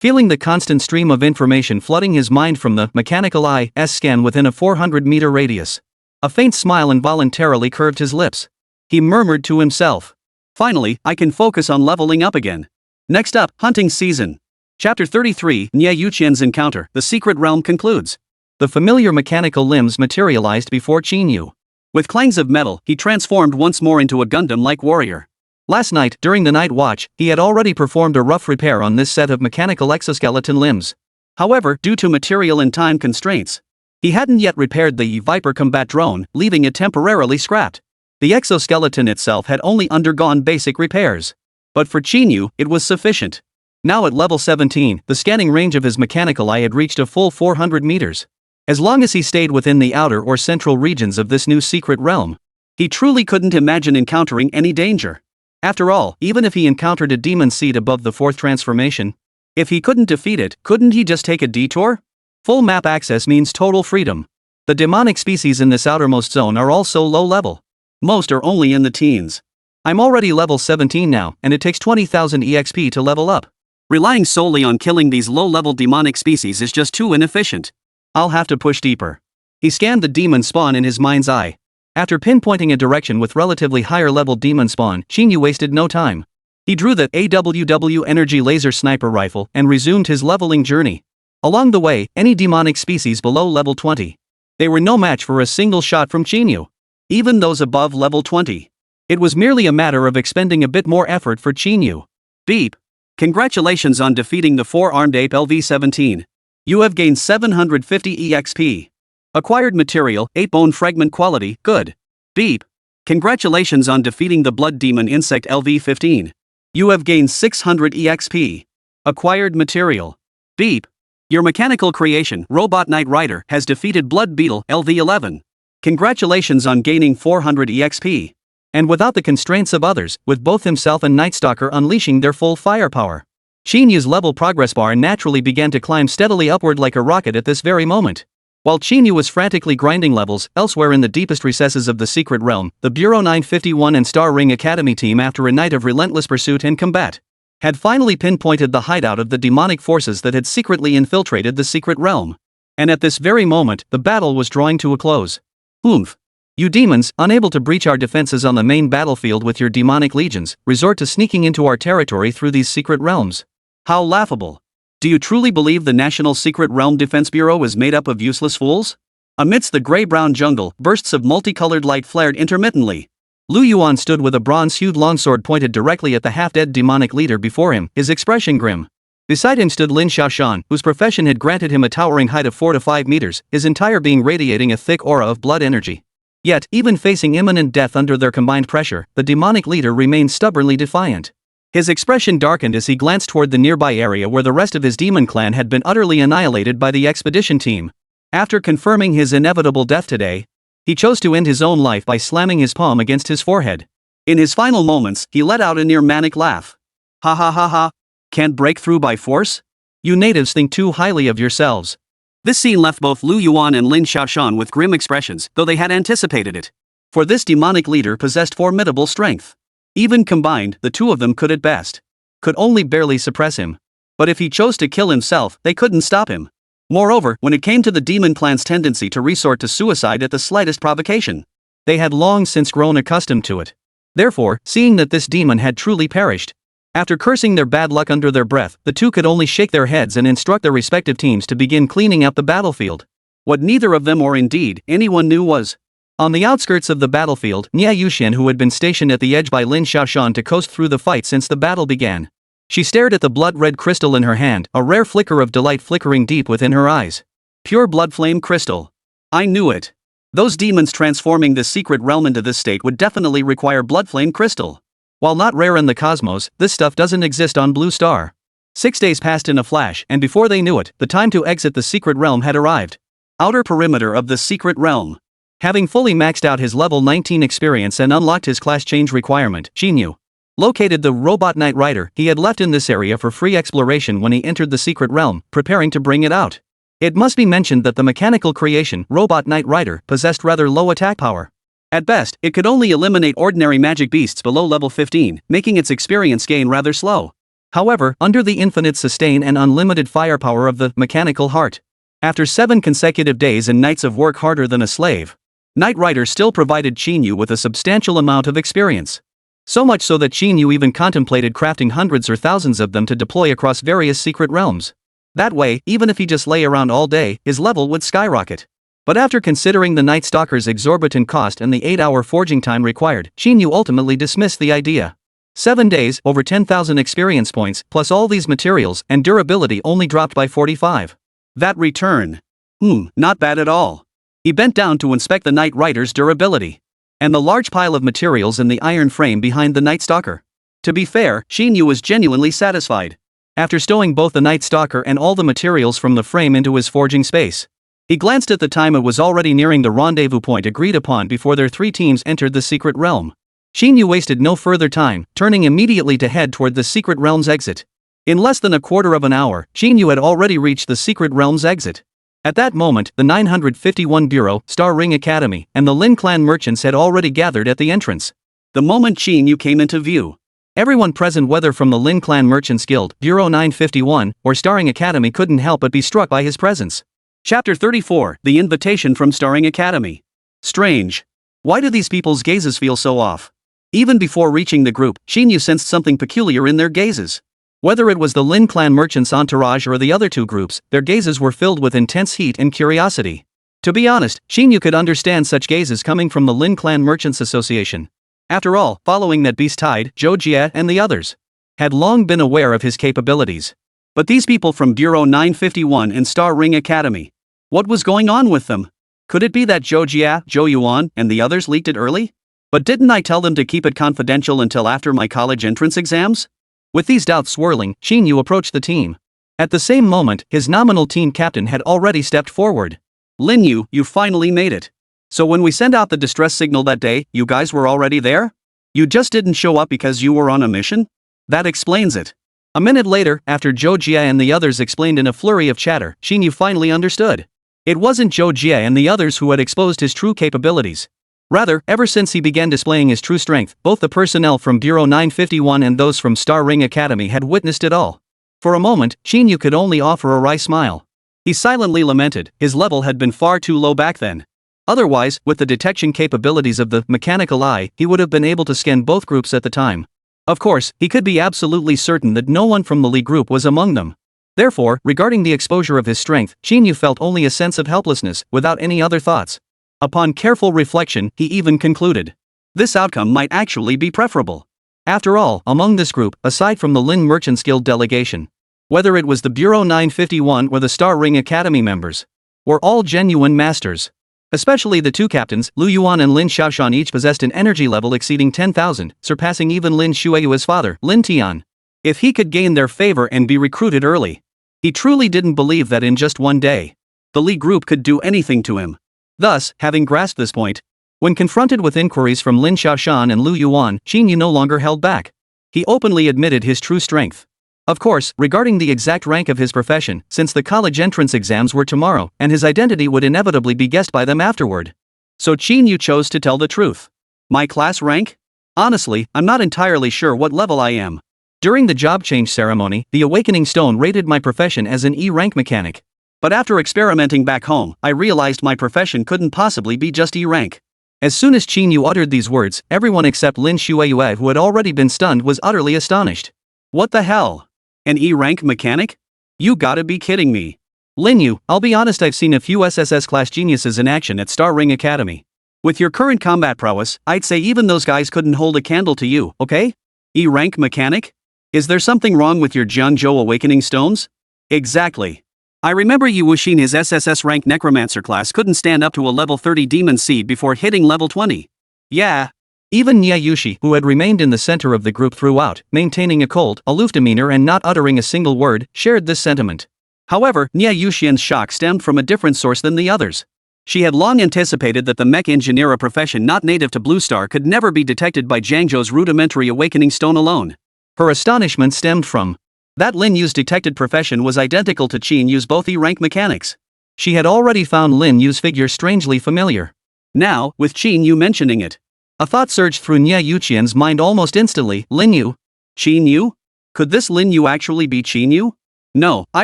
feeling the constant stream of information flooding his mind from the mechanical eye scan within a 400-meter radius, a faint smile involuntarily curved his lips. He murmured to himself, "Finally, I can focus on leveling up again." Next up, Hunting Season. Chapter 33, Niè Yǔqiān's Encounter, the Secret Realm concludes. The familiar mechanical limbs materialized before Qín Yǔ. With clangs of metal, he transformed once more into a Gundam-like warrior. Last night, during the night watch, he had already performed a rough repair on this set of mechanical exoskeleton limbs. However, due to material and time constraints, he hadn't yet repaired the Viper combat drone, leaving it temporarily scrapped. The exoskeleton itself had only undergone basic repairs. But for Qín Yǔ, it was sufficient. Now at level 17, the scanning range of his mechanical eye had reached a full 400 meters. As long as he stayed within the outer or central regions of this new secret realm, he truly couldn't imagine encountering any danger. After all, even if he encountered a demon seed above the fourth transformation, if he couldn't defeat it, couldn't he just take a detour? Full map access means total freedom. The demonic species in this outermost zone are all so low level. Most are only in the teens. I'm already level 17 now, and it takes 20,000 EXP to level up. Relying solely on killing these low-level demonic species is just too inefficient. I'll have to push deeper. He scanned the demon spawn in his mind's eye. After pinpointing a direction with relatively higher-level demon spawn, Qín Yǔ wasted no time. He drew the AWW Energy Laser Sniper Rifle and resumed his leveling journey. Along the way, any demonic species below level 20. They were no match for a single shot from Qín Yǔ. Even those above level 20. It was merely a matter of expending a bit more effort for Qín Yǔ. Beep. Congratulations on defeating the 4-armed ape LV-17. You have gained 750 EXP. Acquired material, 8 bone fragment quality, good. Beep. Congratulations on defeating the blood demon insect LV-15. You have gained 600 EXP. Acquired material. Beep. Your mechanical creation, Robot Knight Rider, has defeated blood beetle LV-11. Congratulations on gaining 400 EXP. And without the constraints of others, with both himself and Night Stalker unleashing their full firepower. Qín Yǔ's level progress bar naturally began to climb steadily upward like a rocket at this very moment. While Qín Yǔ was frantically grinding levels elsewhere in the deepest recesses of the secret realm, the Bureau 951 and Star Ring Academy team, after a night of relentless pursuit and combat, had finally pinpointed the hideout of the demonic forces that had secretly infiltrated the secret realm. And at this very moment, the battle was drawing to a close. Oomph. You demons, unable to breach our defenses on the main battlefield with your demonic legions, resort to sneaking into our territory through these secret realms. How laughable. Do you truly believe the National Secret Realm Defense Bureau is made up of useless fools? Amidst the gray-brown jungle, bursts of multicolored light flared intermittently. Lu Yuan stood with a bronze-hued longsword pointed directly at the half-dead demonic leader before him, his expression grim. Beside him stood Lin Xiaoshan, whose profession had granted him a towering height of 4 to 5 meters, his entire being radiating a thick aura of blood energy. Yet, even facing imminent death under their combined pressure, the demonic leader remained stubbornly defiant. His expression darkened as he glanced toward the nearby area where the rest of his demon clan had been utterly annihilated by the expedition team. After confirming his inevitable death today, he chose to end his own life by slamming his palm against his forehead. In his final moments, he let out a near-manic laugh. Ha ha ha ha. Can't break through by force? You natives think too highly of yourselves. This scene left both Lu Yuan and Lin Xiaoshan with grim expressions, though they had anticipated it. For this demonic leader possessed formidable strength. Even combined, the two of them could at best. Could only barely suppress him. But if he chose to kill himself, they couldn't stop him. Moreover, when it came to the demon clan's tendency to resort to suicide at the slightest provocation, they had long since grown accustomed to it. Therefore, seeing that this demon had truly perished, after cursing their bad luck under their breath, the two could only shake their heads and instruct their respective teams to begin cleaning up the battlefield. What neither of them or indeed anyone knew was, on the outskirts of the battlefield, Niè Yǔqiān, who had been stationed at the edge by Lin Xiaoshan to coast through the fight since the battle began. She stared at the blood-red crystal in her hand, a rare flicker of delight flickering deep within her eyes. Pure blood flame crystal. I knew it. Those demons transforming this secret realm into this state would definitely require blood flame crystal. While not rare in the cosmos, this stuff doesn't exist on Blue Star. 6 days passed in a flash, and before they knew it, the time to exit the secret realm had arrived. Outer perimeter of the secret realm. Having fully maxed out his level 19 experience and unlocked his class change requirement, Qín Yǔ located the robot Knight Rider he had left in this area for free exploration when he entered the secret realm, preparing to bring it out. It must be mentioned that the mechanical creation, Robot Knight Rider, possessed rather low attack power. At best, it could only eliminate ordinary magic beasts below level 15, making its experience gain rather slow. However, under the infinite sustain and unlimited firepower of the mechanical heart, after 7 consecutive days and nights of work harder than a slave, Knight Rider still provided Qín Yǔ with a substantial amount of experience. So much so that Qín Yǔ even contemplated crafting hundreds or thousands of them to deploy across various secret realms. That way, even if he just lay around all day, his level would skyrocket. But after considering the Night Stalker's exorbitant cost and the 8-hour forging time required, Qín Yǔ ultimately dismissed the idea. 7 days, over 10,000 experience points, plus all these materials, and durability only dropped by 45. That return. Not bad at all. He bent down to inspect the Knight Rider's durability. And the large pile of materials in the iron frame behind the Night Stalker. To be fair, Qín Yǔ was genuinely satisfied. After stowing both the Night Stalker and all the materials from the frame into his forging space, he glanced at the time. It was already nearing the rendezvous point agreed upon before their 3 teams entered the secret realm. Qín Yǔ wasted no further time, turning immediately to head toward the secret realm's exit. In less than a quarter of an hour, Qín Yǔ had already reached the secret realm's exit. At that moment, the 951 Bureau, Star Ring Academy, and the Lin clan merchants had already gathered at the entrance. The moment Qín Yǔ came into view, everyone present, whether from the Lin clan Merchants Guild, Bureau 951, or Starring Academy, couldn't help but be struck by his presence. Chapter 34, The Invitation from Starring Academy. Strange. Why do these people's gazes feel so off? Even before reaching the group, Qín Yǔ sensed something peculiar in their gazes. Whether it was the Lin clan merchants' entourage or the other 2 groups, their gazes were filled with intense heat and curiosity. To be honest, Qín Yǔ could understand such gazes coming from the Lin Clan Merchants Association. After all, following that beast Tide, Zhou Jie and the others had long been aware of his capabilities. But these people from Bureau 951 and Star Ring Academy, what was going on with them? Could it be that Zhou Jie, Zhou Yuan, and the others leaked it early? But didn't I tell them to keep it confidential until after my college entrance exams? With these doubts swirling, Qín Yǔ approached the team. At the same moment, his nominal team captain had already stepped forward. Lin Yǔ, you finally made it. So when we sent out the distress signal that day, you guys were already there? You just didn't show up because you were on a mission? That explains it. A minute later, after Zhou Jie and the others explained in a flurry of chatter, Qín Yǔ finally understood. It wasn't Zhou Jie and the others who had exposed his true capabilities. Rather, ever since he began displaying his true strength, both the personnel from Bureau 951 and those from Star Ring Academy had witnessed it all. For a moment, Qín Yǔ could only offer a wry smile. He silently lamented, his level had been far too low back then. Otherwise, with the detection capabilities of the mechanical eye, he would have been able to scan both groups at the time. Of course, he could be absolutely certain that no one from the Li group was among them. Therefore, regarding the exposure of his strength, Qín Yǔ felt only a sense of helplessness, without any other thoughts. Upon careful reflection, he even concluded. This outcome might actually be preferable. After all, among this group, aside from the Lin Merchants Guild delegation, whether it was the Bureau 951 or the Star Ring Academy members, were all genuine masters. Especially the two captains, Lu Yuan and Lin Xiaoshan, each possessed an energy level exceeding 10,000, surpassing even Lin Xueyu's father, Lin Tian. If he could gain their favor and be recruited early. He truly didn't believe that in just one day, the Li group could do anything to him. Thus, having grasped this point, when confronted with inquiries from Lin Xiaoshan and Lu Yuan, Qín Yǔ no longer held back. He openly admitted his true strength. Of course, regarding the exact rank of his profession, since the college entrance exams were tomorrow, and his identity would inevitably be guessed by them afterward. So Qín Yǔ chose to tell the truth. My class rank? Honestly, I'm not entirely sure what level I am. During the job change ceremony, the Awakening Stone rated my profession as an E-rank mechanic. But after experimenting back home, I realized my profession couldn't possibly be just E-rank. As soon as Qín Yǔ uttered these words, everyone except Lin Xueyue, who had already been stunned, was utterly astonished. What the hell? An E-rank mechanic? You gotta be kidding me. Lin Yǔ, I'll be honest, I've seen a few SSS class geniuses in action at Star Ring Academy. With your current combat prowess, I'd say even those guys couldn't hold a candle to you, okay? E-rank mechanic? Is there something wrong with your Jianzhou Awakening Stones? Exactly. I remember Yu Wuxin, his SSS rank necromancer class, couldn't stand up to a level 30 demon seed before hitting level 20. Yeah. Even Niè Yǔqiān, who had remained in the center of the group throughout, maintaining a cold, aloof demeanor and not uttering a single word, shared this sentiment. However, Niè Yǔqiān's shock stemmed from a different source than the others. She had long anticipated that the mech engineer, a profession not native to Blue Star, could never be detected by Jiangzhou's rudimentary awakening stone alone. Her astonishment stemmed from that Lin Yu's detected profession was identical to Qín Yǔ's both E-rank mechanics. She had already found Lin Yu's figure strangely familiar. Now, with Qín Yǔ mentioning it, a thought surged through Niè Yǔqiān's mind almost instantly. Lin Yǔ? Qín Yǔ? Could this Lin Yǔ actually be Qín Yǔ? No, I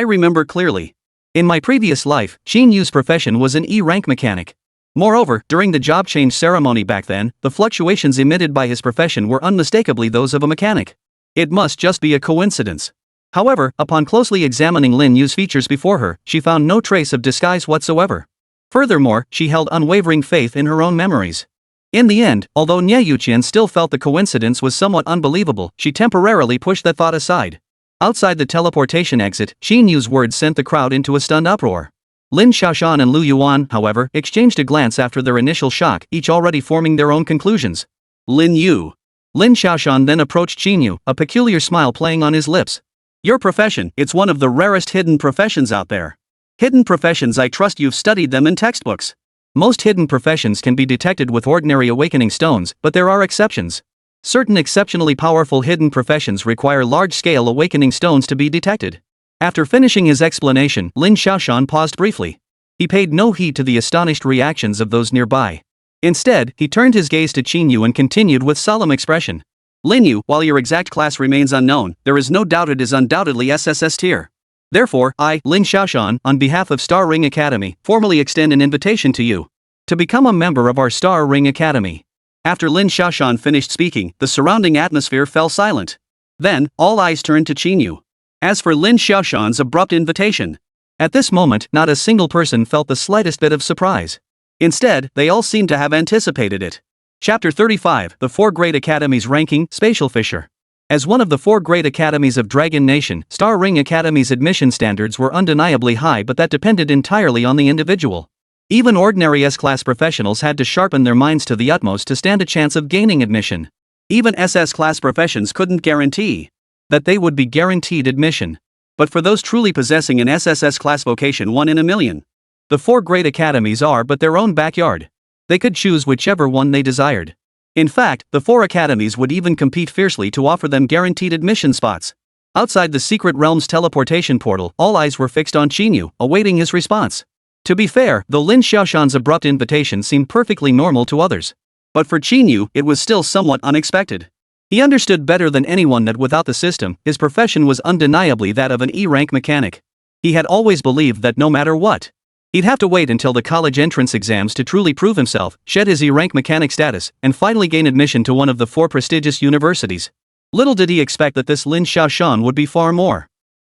remember clearly. In my previous life, Qín Yǔ's profession was an E-rank mechanic. Moreover, during the job change ceremony back then, the fluctuations emitted by his profession were unmistakably those of a mechanic. It must just be a coincidence. However, upon closely examining Lin Yu's features before her, she found no trace of disguise whatsoever. Furthermore, she held unwavering faith in her own memories. In the end, although Niè Yǔqiān still felt the coincidence was somewhat unbelievable, she temporarily pushed that thought aside. Outside the teleportation exit, Qín Yǔ's words sent the crowd into a stunned uproar. Lin Xiaoshan and Lu Yuan, however, exchanged a glance after their initial shock, each already forming their own conclusions. Lin Yǔ. Lin Xiaoshan then approached Qín Yǔ, a peculiar smile playing on his lips. Your profession, it's one of the rarest hidden professions out there. Hidden professions, I trust you've studied them in textbooks. Most hidden professions can be detected with ordinary awakening stones, but there are exceptions. Certain exceptionally powerful hidden professions require large-scale awakening stones to be detected. After finishing his explanation, Lin Xiaoshan paused briefly. He paid no heed to the astonished reactions of those nearby. Instead, he turned his gaze to Qín Yǔ and continued with solemn expression. Lin Yǔ, while your exact class remains unknown, there is no doubt it is undoubtedly SSS tier. Therefore, I, Lin Xiaoshan, on behalf of Star Ring Academy, formally extend an invitation to you to become a member of our Star Ring Academy. After Lin Xiaoshan finished speaking, the surrounding atmosphere fell silent. Then, all eyes turned to Qín Yǔ. As for Lin Xiaoshan's abrupt invitation, at this moment, not a single person felt the slightest bit of surprise. Instead, they all seemed to have anticipated it. Chapter 35, The Four Great Academies Ranking, Spatial Fissure. As one of the four great academies of Dragon Nation, Star Ring Academy's admission standards were undeniably high, but that depended entirely on the individual. Even ordinary S-class professionals had to sharpen their minds to the utmost to stand a chance of gaining admission. Even SS-class professions couldn't guarantee that they would be guaranteed admission. But for those truly possessing an SSS class vocation, 1 in a million. The four great academies are but their own backyard. They could choose whichever one they desired. In fact, the 4 academies would even compete fiercely to offer them guaranteed admission spots. Outside the secret realm's teleportation portal, all eyes were fixed on Qín Yǔ, awaiting his response. To be fair, though Lin Xiaoshan's abrupt invitation seemed perfectly normal to others. But for Qín Yǔ, it was still somewhat unexpected. He understood better than anyone that without the system, his profession was undeniably that of an E-rank mechanic. He had always believed that no matter what, he'd have to wait until the college entrance exams to truly prove himself, shed his E-rank mechanic status, and finally gain admission to one of the 4 prestigious universities. Little did he expect that this Lin Xiaoshan would be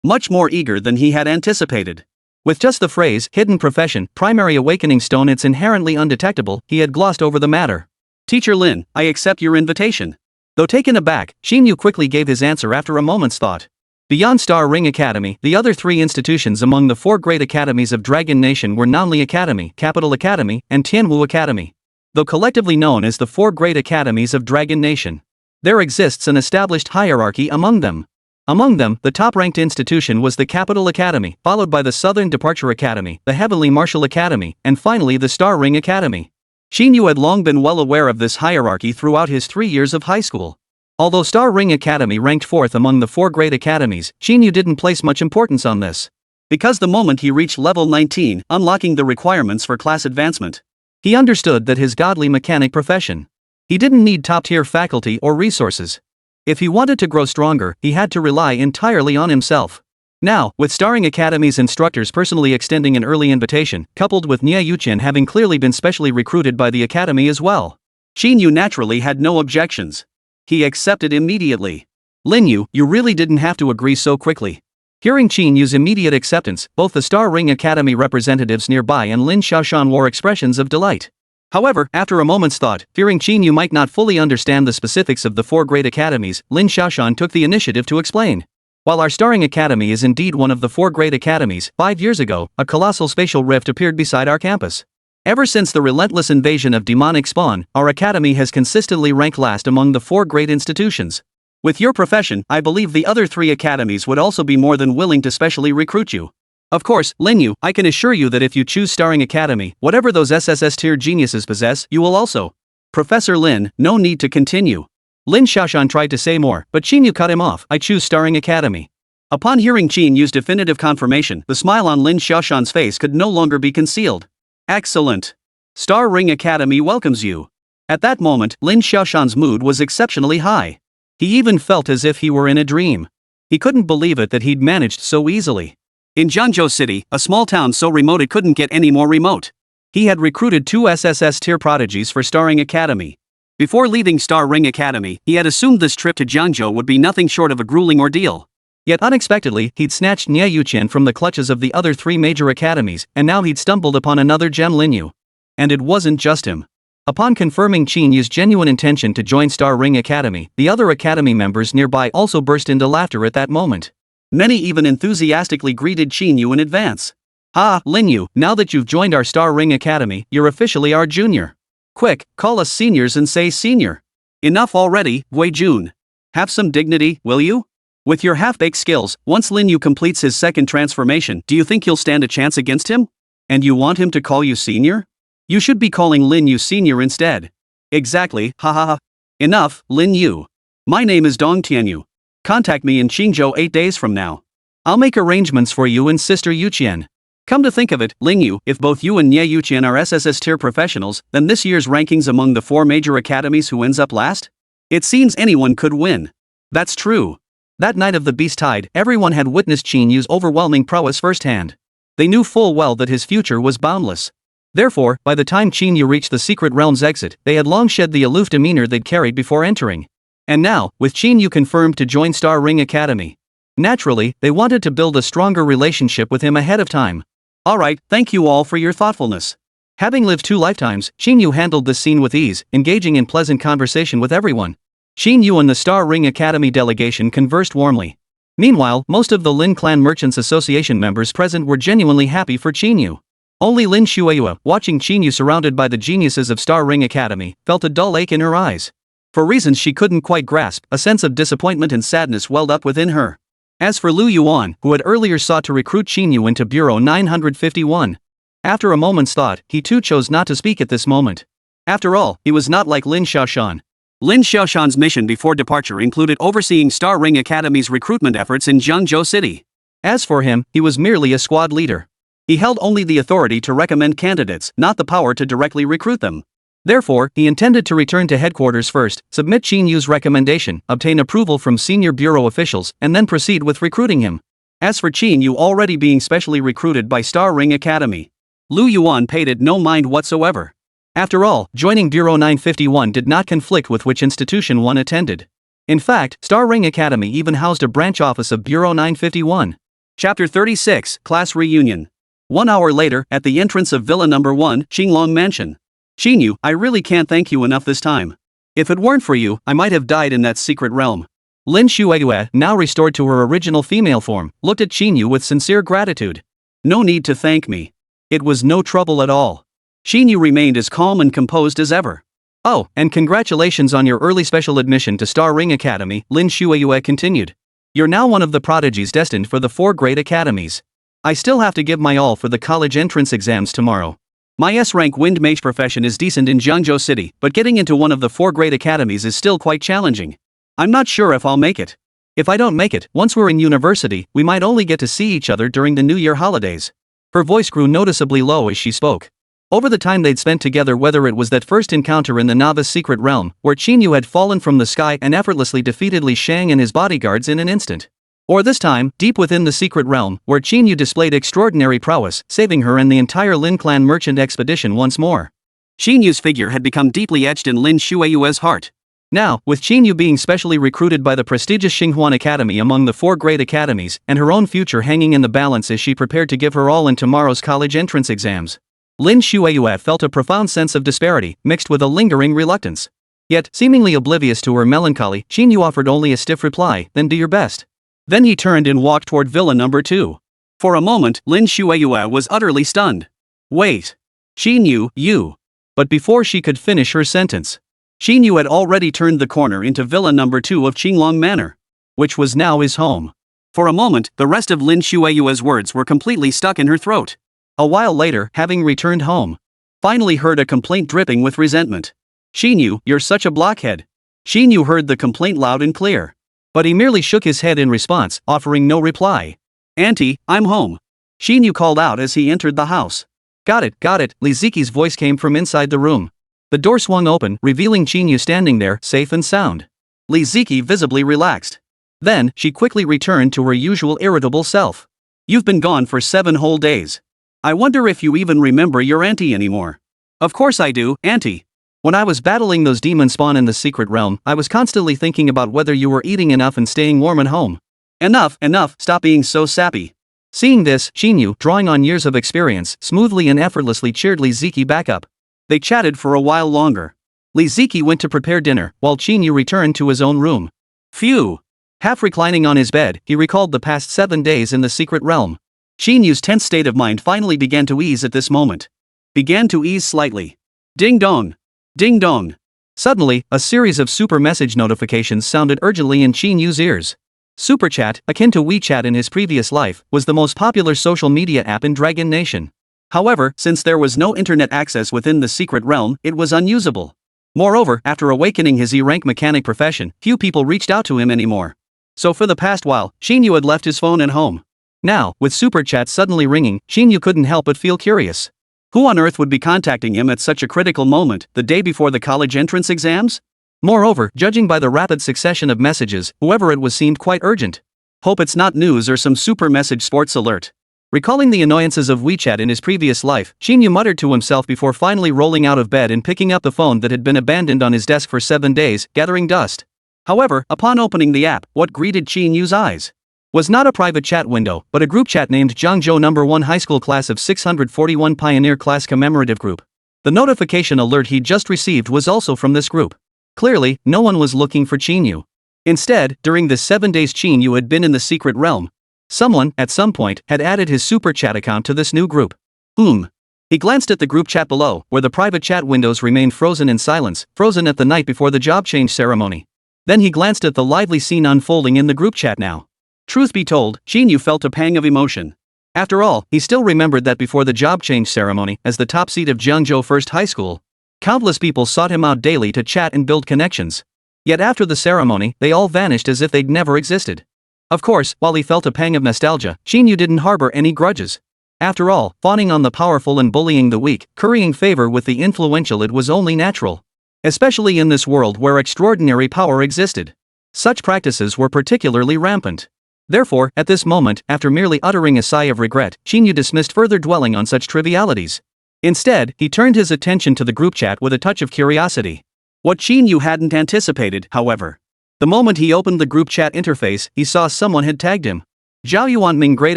much more eager than he had anticipated. With just the phrase, hidden profession, primary awakening stone, it's inherently undetectable, he had glossed over the matter. Teacher Lin, I accept your invitation. Though taken aback, Qín Yǔ quickly gave his answer after a moment's thought. Beyond Star Ring Academy, the other 3 institutions among the 4 great academies of Dragon Nation were Nanli Academy, Capital Academy, and Tianwu Academy. Though collectively known as the 4 great academies of Dragon Nation, there exists an established hierarchy among them. Among them, the top-ranked institution was the Capital Academy, followed by the Southern Departure Academy, the Heavenly Martial Academy, and finally the Star Ring Academy. Qín Yǔ had long been well aware of this hierarchy throughout his 3 years of high school. Although Star Ring Academy ranked 4th among the 4 great academies, Qín Yǔ didn't place much importance on this. Because the moment he reached level 19, unlocking the requirements for class advancement, he understood that his godly mechanic profession, he didn't need top-tier faculty or resources. If he wanted to grow stronger, he had to rely entirely on himself. Now, with Starring Academy's instructors personally extending an early invitation, coupled with Niè Yǔqiān having clearly been specially recruited by the academy as well, Qín Yǔ naturally had no objections. He accepted immediately. Lin Yǔ, you really didn't have to agree so quickly. Hearing Qín Yǔ's immediate acceptance, both the Star Ring Academy representatives nearby and Lin Xiaoshan wore expressions of delight. However, after a moment's thought, fearing Qín Yǔ might not fully understand the specifics of the 4 great academies, Lin Xiaoshan took the initiative to explain. While our Starring Academy is indeed one of the 4 great academies, 5 years ago, a colossal spatial rift appeared beside our campus. Ever since the relentless invasion of demonic spawn, our academy has consistently ranked last among the 4 great institutions. With your profession, I believe the other 3 academies would also be more than willing to specially recruit you. Of course, Lin Yǔ, I can assure you that if you choose Starring Academy, whatever those SSS tier geniuses possess, you will also. Professor Lin, no need to continue. Lin Xiaoshan tried to say more, but Qín Yǔ cut him off. I choose Starring Academy. Upon hearing Qín Yǔ's definitive confirmation, the smile on Lin Xiaoshan's face could no longer be concealed. Excellent. Star Ring Academy welcomes you. At that moment, Lin Xiaoshan's mood was exceptionally high. He even felt as if he were in a dream. He couldn't believe it that he'd managed so easily. In Jiangzhou City, a small town so remote it couldn't get any more remote, he had recruited 2 SSS tier prodigies for Starring Academy. Before leaving Star Ring Academy, he had assumed this trip to Jiangzhou would be nothing short of a grueling ordeal. Yet unexpectedly, he'd snatched Niè Yǔqiān from the clutches of the other 3 major academies, and now he'd stumbled upon another gem, Lin Yǔ. And it wasn't just him. Upon confirming Qín Yǔ's genuine intention to join Star Ring Academy, the other academy members nearby also burst into laughter at that moment. Many even enthusiastically greeted Qín Yǔ in advance. Ah, Lin Yǔ, now that you've joined our Star Ring Academy, you're officially our junior. Quick, call us seniors and say senior. Enough already, Wei Jun. Have some dignity, will you? With your half-baked skills, once Lin Yǔ completes his second transformation, do you think you'll stand a chance against him? And you want him to call you senior? You should be calling Lin Yǔ senior instead. Exactly, ha ha ha. Enough, Lin Yǔ. My name is Dong Tianyou. Contact me in Qingzhou 8 days from now. I'll make arrangements for you and Sister Yǔqiān. Come to think of it, Lin Yǔ, if both you and Niè Yǔqiān are SSS tier professionals, then this year's rankings among the 4 major academies, who ends up last? It seems anyone could win. That's true. That night of the Beast Tide, everyone had witnessed Qín Yǔ's overwhelming prowess firsthand. They knew full well that his future was boundless. Therefore, by the time Qín Yǔ reached the secret realm's exit, they had long shed the aloof demeanor they'd carried before entering. And now, with Qín Yǔ confirmed to join Star Ring Academy, naturally, they wanted to build a stronger relationship with him ahead of time. Alright, thank you all for your thoughtfulness. Having lived 2 lifetimes, Qín Yǔ handled this scene with ease, engaging in pleasant conversation with everyone. Qín Yǔ and the Star Ring Academy delegation conversed warmly. Meanwhile, most of the Lin Clan Merchants Association members present were genuinely happy for Qín Yǔ. Only Lin Xueyue, watching Qín Yǔ surrounded by the geniuses of Star Ring Academy, felt a dull ache in her eyes. For reasons she couldn't quite grasp, a sense of disappointment and sadness welled up within her. As for Lu Yuan, who had earlier sought to recruit Qín Yǔ into Bureau 951, after a moment's thought, he too chose not to speak at this moment. After all, he was not like Lin Xiaoshan. Lin Xiaoshan's mission before departure included overseeing Star Ring Academy's recruitment efforts in Jiangzhou City. As for him, he was merely a squad leader. He held only the authority to recommend candidates, not the power to directly recruit them. Therefore, he intended to return to headquarters first, submit Qín Yǔ's recommendation, obtain approval from senior bureau officials, and then proceed with recruiting him. As for Qín Yǔ already being specially recruited by Star Ring Academy, Lu Yuan paid it no mind whatsoever. After all, joining Bureau 951 did not conflict with which institution one attended. In fact, Star Ring Academy even housed a branch office of Bureau 951. Chapter 36, Class Reunion. 1 hour later, at the entrance of Villa Number 1, Qinglong Mansion. Qín Yǔ, I really can't thank you enough this time. If it weren't for you, I might have died in that secret realm. Lin Shueyue, now restored to her original female form, looked at Qín Yǔ with sincere gratitude. No need to thank me. It was no trouble at all. Qín Yǔ remained as calm and composed as ever. Oh, and congratulations on your early special admission to Star Ring Academy, Lin Shueyue continued. You're now one of the prodigies destined for the 4 great academies. I still have to give my all for the college entrance exams tomorrow. My S-rank wind mage profession is decent in Jiangzhou City, but getting into one of the 4 great academies is still quite challenging. I'm not sure if I'll make it. If I don't make it, once we're in university, we might only get to see each other during the New Year holidays. Her voice grew noticeably low as she spoke. Over the time they'd spent together, whether it was that first encounter in the novice secret realm, where Qín Yǔ had fallen from the sky and effortlessly defeated Li Shang and his bodyguards in an instant, or this time, deep within the secret realm, where Qín Yǔ displayed extraordinary prowess, saving her and the entire Lin clan merchant expedition once more. Qín Yǔ's figure had become deeply etched in Lin Shueyue's heart. Now, with Qín Yǔ being specially recruited by the prestigious Xinghuan Academy among the 4 great academies, and her own future hanging in the balance as she prepared to give her all in tomorrow's college entrance exams, Lin Shueyue felt a profound sense of disparity, mixed with a lingering reluctance. Yet, seemingly oblivious to her melancholy, Qín Yǔ offered only a stiff reply, then do your best. Then he turned and walked toward Villa Number 2. For a moment, Lin Shueyue was utterly stunned. Wait. Qín Yǔ, you. But before she could finish her sentence, Qín Yǔ had already turned the corner into Villa Number 2 of Qinglong Manor, which was now his home. For a moment, the rest of Lin Shueyue's words were completely stuck in her throat. A while later, having returned home, finally heard a complaint dripping with resentment. Qín Yǔ, you're such a blockhead. Qín Yǔ heard the complaint loud and clear. But he merely shook his head in response, offering no reply. Auntie, I'm home. Qín Yǔ called out as he entered the house. Got it, Li Ziqi's voice came from inside the room. The door swung open, revealing Qín Yǔ standing there, safe and sound. Li Ziqi visibly relaxed. Then, she quickly returned to her usual irritable self. You've been gone for 7 whole days. I wonder if you even remember your auntie anymore. Of course I do, auntie. When I was battling those demon spawn in the secret realm, I was constantly thinking about whether you were eating enough and staying warm at home. Enough, stop being so sappy. Seeing this, Qín Yǔ, drawing on years of experience, smoothly and effortlessly cheered Li Ziqi back up. They chatted for a while longer. Li Ziqi went to prepare dinner, while Qín Yǔ returned to his own room. Phew. Half reclining on his bed, he recalled the past 7 days in the secret realm. Qín Yǔ's tense state of mind finally began to ease at this moment. Began to ease slightly. Ding dong. Ding dong. Suddenly, a series of super message notifications sounded urgently in Qín Yǔ's ears. Super Chat, akin to WeChat in his previous life, was the most popular social media app in Dragon Nation. However, since there was no internet access within the secret realm, it was unusable. Moreover, after awakening his E-rank mechanic profession, few people reached out to him anymore. So for the past while, Qín Yǔ had left his phone at home. Now, with Super Chat suddenly ringing, Qín Yǔ couldn't help but feel curious. Who on earth would be contacting him at such a critical moment, the day before the college entrance exams? Moreover, judging by the rapid succession of messages, whoever it was seemed quite urgent. Hope it's not news or some super message sports alert. Recalling the annoyances of WeChat in his previous life, Qín Yǔ muttered to himself before finally rolling out of bed and picking up the phone that had been abandoned on his desk for 7 days, gathering dust. However, upon opening the app, what greeted Qín Yǔ's eyes was not a private chat window, but a group chat named Jiangzhou No. 1 High School Class of 641 Pioneer Class Commemorative Group. The notification alert he'd just received was also from this group. Clearly, no one was looking for Qín Yǔ. Instead, during the 7 days Qín Yǔ had been in the secret realm, someone, at some point, had added his super chat account to this new group. He glanced at the group chat below, where the private chat windows remained frozen in silence, frozen at the night before the job change ceremony. Then he glanced at the lively scene unfolding in the group chat now. Truth be told, Qín Yǔ felt a pang of emotion. After all, he still remembered that before the job change ceremony, as the top seed of Jiangzhou First High School, Countless people sought him out daily to chat and build connections. Yet after the ceremony, they all vanished as if they'd never existed. Of course, while he felt a pang of nostalgia, Qín Yǔ didn't harbor any grudges. After all, fawning on the powerful and bullying the weak, currying favor with the influential, it was only natural. Especially in this world where extraordinary power existed. Such practices were particularly rampant. Therefore, at this moment, after merely uttering a sigh of regret, Qín Yǔ dismissed further dwelling on such trivialities. Instead, he turned his attention to the group chat with a touch of curiosity. What Qín Yǔ hadn't anticipated, however. The moment he opened the group chat interface, he saw someone had tagged him. Zhao Yuan Ming grade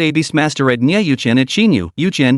A Beast Master at Niè Yǔqiān at Qín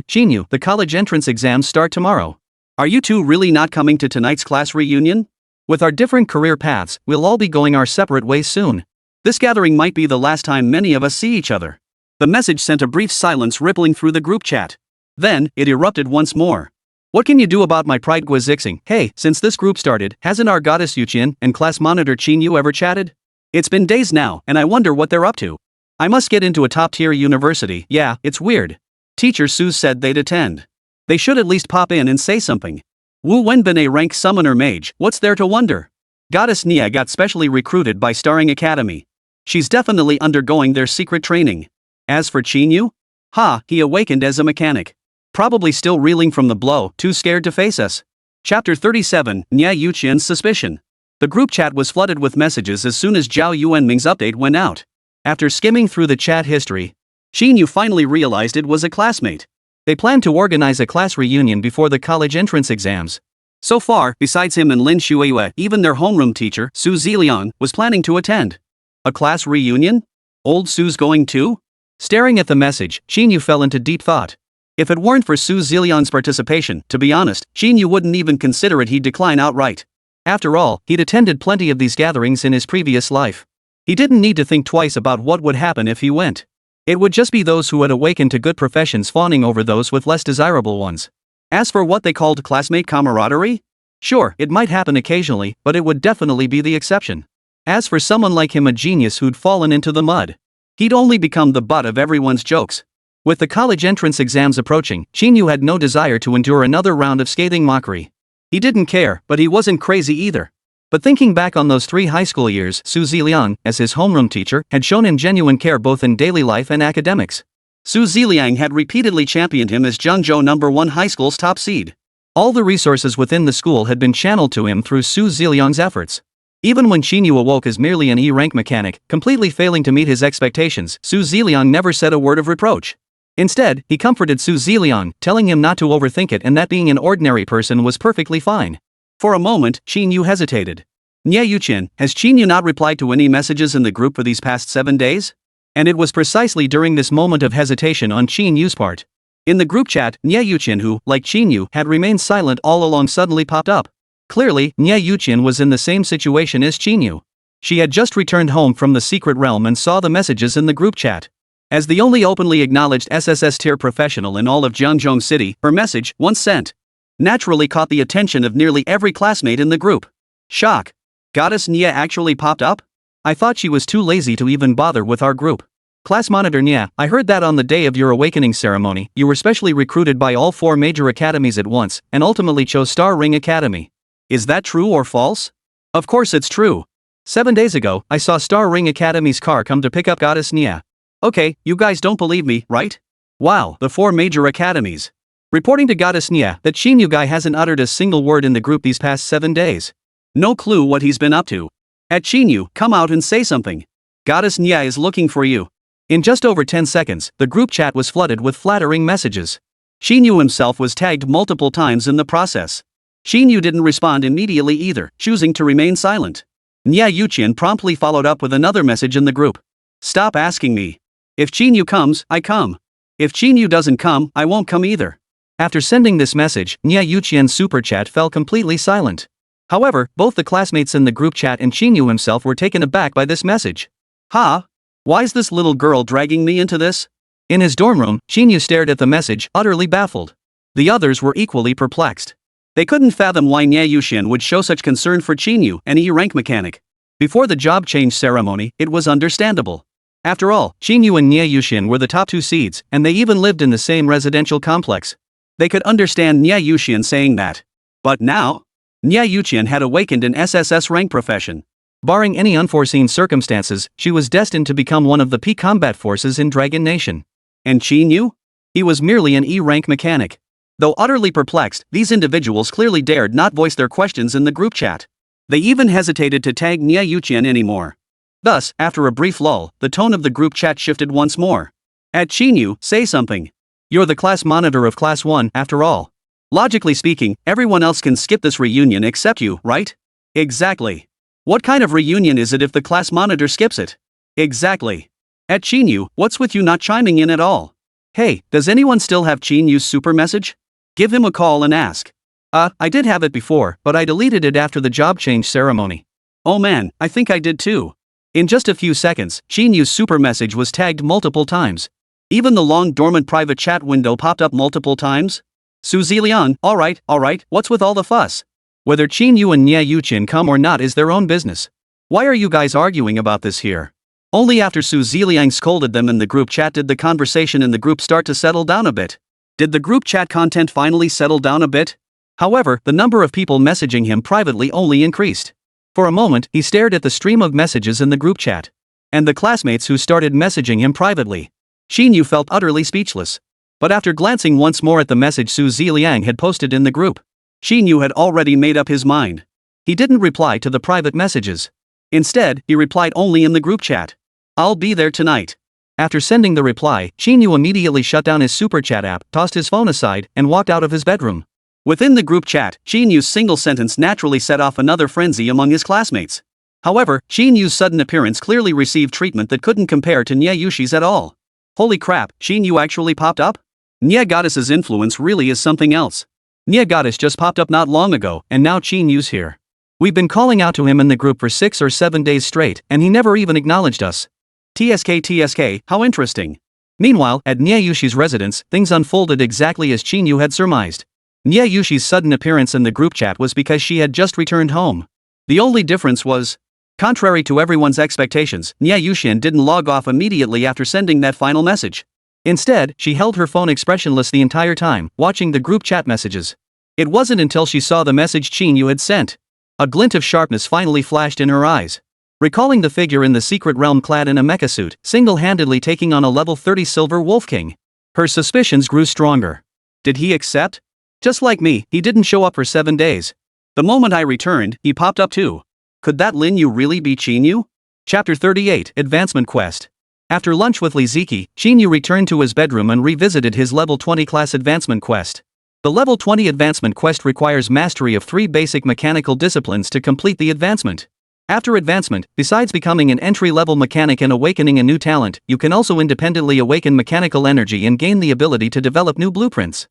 Yǔ, the college entrance exams start tomorrow. Are you two really not coming to tonight's class reunion? With our different career paths, we'll all be going our separate ways soon. This gathering might be the last time many of us see each other. The message sent a brief silence rippling through the group chat. Then, it erupted once more. What can you do about my pride guizixing? Hey, since this group started, hasn't our goddess Yúqiān and class monitor Qín Yǔ ever chatted? It's been days now, and I wonder what they're up to. I must get into a top-tier university. Yeah, it's weird. Teacher Su said they'd attend. They should at least pop in and say something. Wu Wenbin a rank summoner mage, what's there to wonder? Goddess Niè got specially recruited by Starring Academy. She's definitely undergoing their secret training. As for Qín Yǔ? He awakened as a mechanic. Probably still reeling from the blow, too scared to face us. Chapter 37, Niè Yǔqiān's suspicion. The group chat was flooded with messages as soon as Zhao Yuanming's update went out. After skimming through the chat history, Qín Yǔ finally realized it was a classmate. They planned to organize a class reunion before the college entrance exams. So far, besides him and Lin Shuiyue, even their homeroom teacher, Su Ziliang, was planning to attend. A class reunion? Old Su's going too? Staring at the message, Qín Yǔ fell into deep thought. If it weren't for Su Ziliang's participation, to be honest, Qín Yǔ wouldn't even consider it. He'd decline outright. After all, he'd attended plenty of these gatherings in his previous life. He didn't need to think twice about what would happen if he went. It would just be those who had awakened to good professions fawning over those with less desirable ones. As for what they called classmate camaraderie? Sure, it might happen occasionally, but it would definitely be the exception. As for someone like him, a genius who'd fallen into the mud, he'd only become the butt of everyone's jokes. With the college entrance exams approaching, Qín Yǔ had no desire to endure another round of scathing mockery. He didn't care, but he wasn't crazy either. But thinking back on those 3 high school years, Su Ziliang, as his homeroom teacher, had shown him genuine care both in daily life and academics. Su Ziliang had repeatedly championed him as Zhengzhou #1 high school's top seed. All the resources within the school had been channeled to him through Su Ziliang's efforts. Even when Qín Yǔ awoke as merely an E-rank mechanic, completely failing to meet his expectations, Su Ziliang never said a word of reproach. Instead, he comforted Su Ziliang, telling him not to overthink it and that being an ordinary person was perfectly fine. For a moment, Qín Yǔ hesitated. Niè Yǔqiān, has Qín Yǔ not replied to any messages in the group for these past 7 days? And it was precisely during this moment of hesitation on Qín Yǔ's part. In the group chat, Niè Yǔqiān, who, like Qín Yǔ, had remained silent all along, suddenly popped up. Clearly, Niè Yǔqiān was in the same situation as Qín Yǔ. She had just returned home from the secret realm and saw the messages in the group chat. As the only openly acknowledged SSS tier professional in all of Zhengzhou City, her message, once sent, naturally caught the attention of nearly every classmate in the group. Shock. Goddess Niè actually popped up? I thought she was too lazy to even bother with our group. Class monitor Niè, I heard that on the day of your awakening ceremony, you were specially recruited by all 4 major academies at once, and ultimately chose Star Ring Academy. Is that true or false? Of course it's true. 7 days ago, I saw Star Ring Academy's car come to pick up Goddess Niè. Okay, you guys don't believe me, right? Wow, the 4 major academies. Reporting to Goddess Niè that Qín Yǔ guy hasn't uttered a single word in the group these past 7 days. No clue what he's been up to. At Qín Yǔ, come out and say something. Goddess Niè is looking for you. In just over 10 seconds, the group chat was flooded with flattering messages. Qín Yǔ himself was tagged multiple times in the process. Qín Yǔ didn't respond immediately either, choosing to remain silent. Niè Yǔqiān promptly followed up with another message in the group. Stop asking me. If Qín Yǔ comes, I come. If Qín Yǔ doesn't come, I won't come either. After sending this message, Niè Yǔqiān's super chat fell completely silent. However, both the classmates in the group chat and Qín Yǔ himself were taken aback by this message. Why's this little girl dragging me into this? In his dorm room, Qín Yǔ stared at the message, utterly baffled. The others were equally perplexed. They couldn't fathom why Niè Yǔqiān would show such concern for Qín Yǔ, an E-rank mechanic. Before the job change ceremony, it was understandable. After all, Qín Yǔ and Niè Yǔqiān were the top 2 seeds, and they even lived in the same residential complex. They could understand Niè Yǔqiān saying that. But now? Niè Yǔqiān had awakened in SSS rank profession. Barring any unforeseen circumstances, she was destined to become one of the peak combat forces in Dragon Nation. And Qín Yǔ? He was merely an E-rank mechanic. Though utterly perplexed, these individuals clearly dared not voice their questions in the group chat. They even hesitated to tag Niè Yǔqiān anymore. Thus, after a brief lull, the tone of the group chat shifted once more. At Qín Yǔ, say something. You're the class monitor of Class 1, after all. Logically speaking, everyone else can skip this reunion except you, right? Exactly. What kind of reunion is it if the class monitor skips it? Exactly. At Qín Yǔ, what's with you not chiming in at all? Hey, does anyone still have Qín Yǔ's super message? Give him a call and ask. I did have it before, but I deleted it after the job change ceremony. Oh man, I think I did too. In just a few seconds, Qín Yǔ's super message was tagged multiple times. Even the long dormant private chat window popped up multiple times. Su Ziliang, alright, what's with all the fuss? Whether Qín Yǔ and Niè Yǔqiān come or not is their own business. Why are you guys arguing about this here? Only after Su Ziliang scolded them in the group chat did the conversation in the group start to settle down a bit. Did the group chat content finally settle down a bit? However, the number of people messaging him privately only increased. For a moment, he stared at the stream of messages in the group chat. And the classmates who started messaging him privately. Qín Yǔ felt utterly speechless. But after glancing once more at the message Su Ziliang had posted in the group, Qín Yǔ had already made up his mind. He didn't reply to the private messages. Instead, he replied only in the group chat. I'll be there tonight. After sending the reply, Qín Yǔ immediately shut down his super chat app, tossed his phone aside, and walked out of his bedroom. Within the group chat, Qín Yǔ's single sentence naturally set off another frenzy among his classmates. However, Qín Yǔ's sudden appearance clearly received treatment that couldn't compare to Niè Yǔqi's at all. Holy crap, Qín Yǔ actually popped up? Niè Goddess's influence really is something else. Niè Goddess just popped up not long ago, and now Qín Yǔ's here. We've been calling out to him in the group for 6 or 7 days straight, and he never even acknowledged us. TSK, how interesting. Meanwhile, at Niè Yǔqi's residence, things unfolded exactly as Qín Yǔ had surmised. Niè Yǔqi's sudden appearance in the group chat was because she had just returned home. The only difference was, contrary to everyone's expectations, Niè Yǔqiān didn't log off immediately after sending that final message. Instead, she held her phone expressionless the entire time, watching the group chat messages. It wasn't until she saw the message Qín Yǔ had sent. A glint of sharpness finally flashed in her eyes. Recalling the figure in the secret realm clad in a mecha suit, single-handedly taking on a level 30 silver wolf king. Her suspicions grew stronger. Did he accept? Just like me, he didn't show up for 7 days. The moment I returned, he popped up too. Could that Lin Yu really be Qín Yǔ? Chapter 38, Advancement Quest. After lunch with Li Ziki, Qín Yǔ returned to his bedroom and revisited his level 20 class advancement quest. The level 20 advancement quest requires mastery of 3 basic mechanical disciplines to complete the advancement. After advancement, besides becoming an entry-level mechanic and awakening a new talent, you can also independently awaken mechanical energy and gain the ability to develop new blueprints.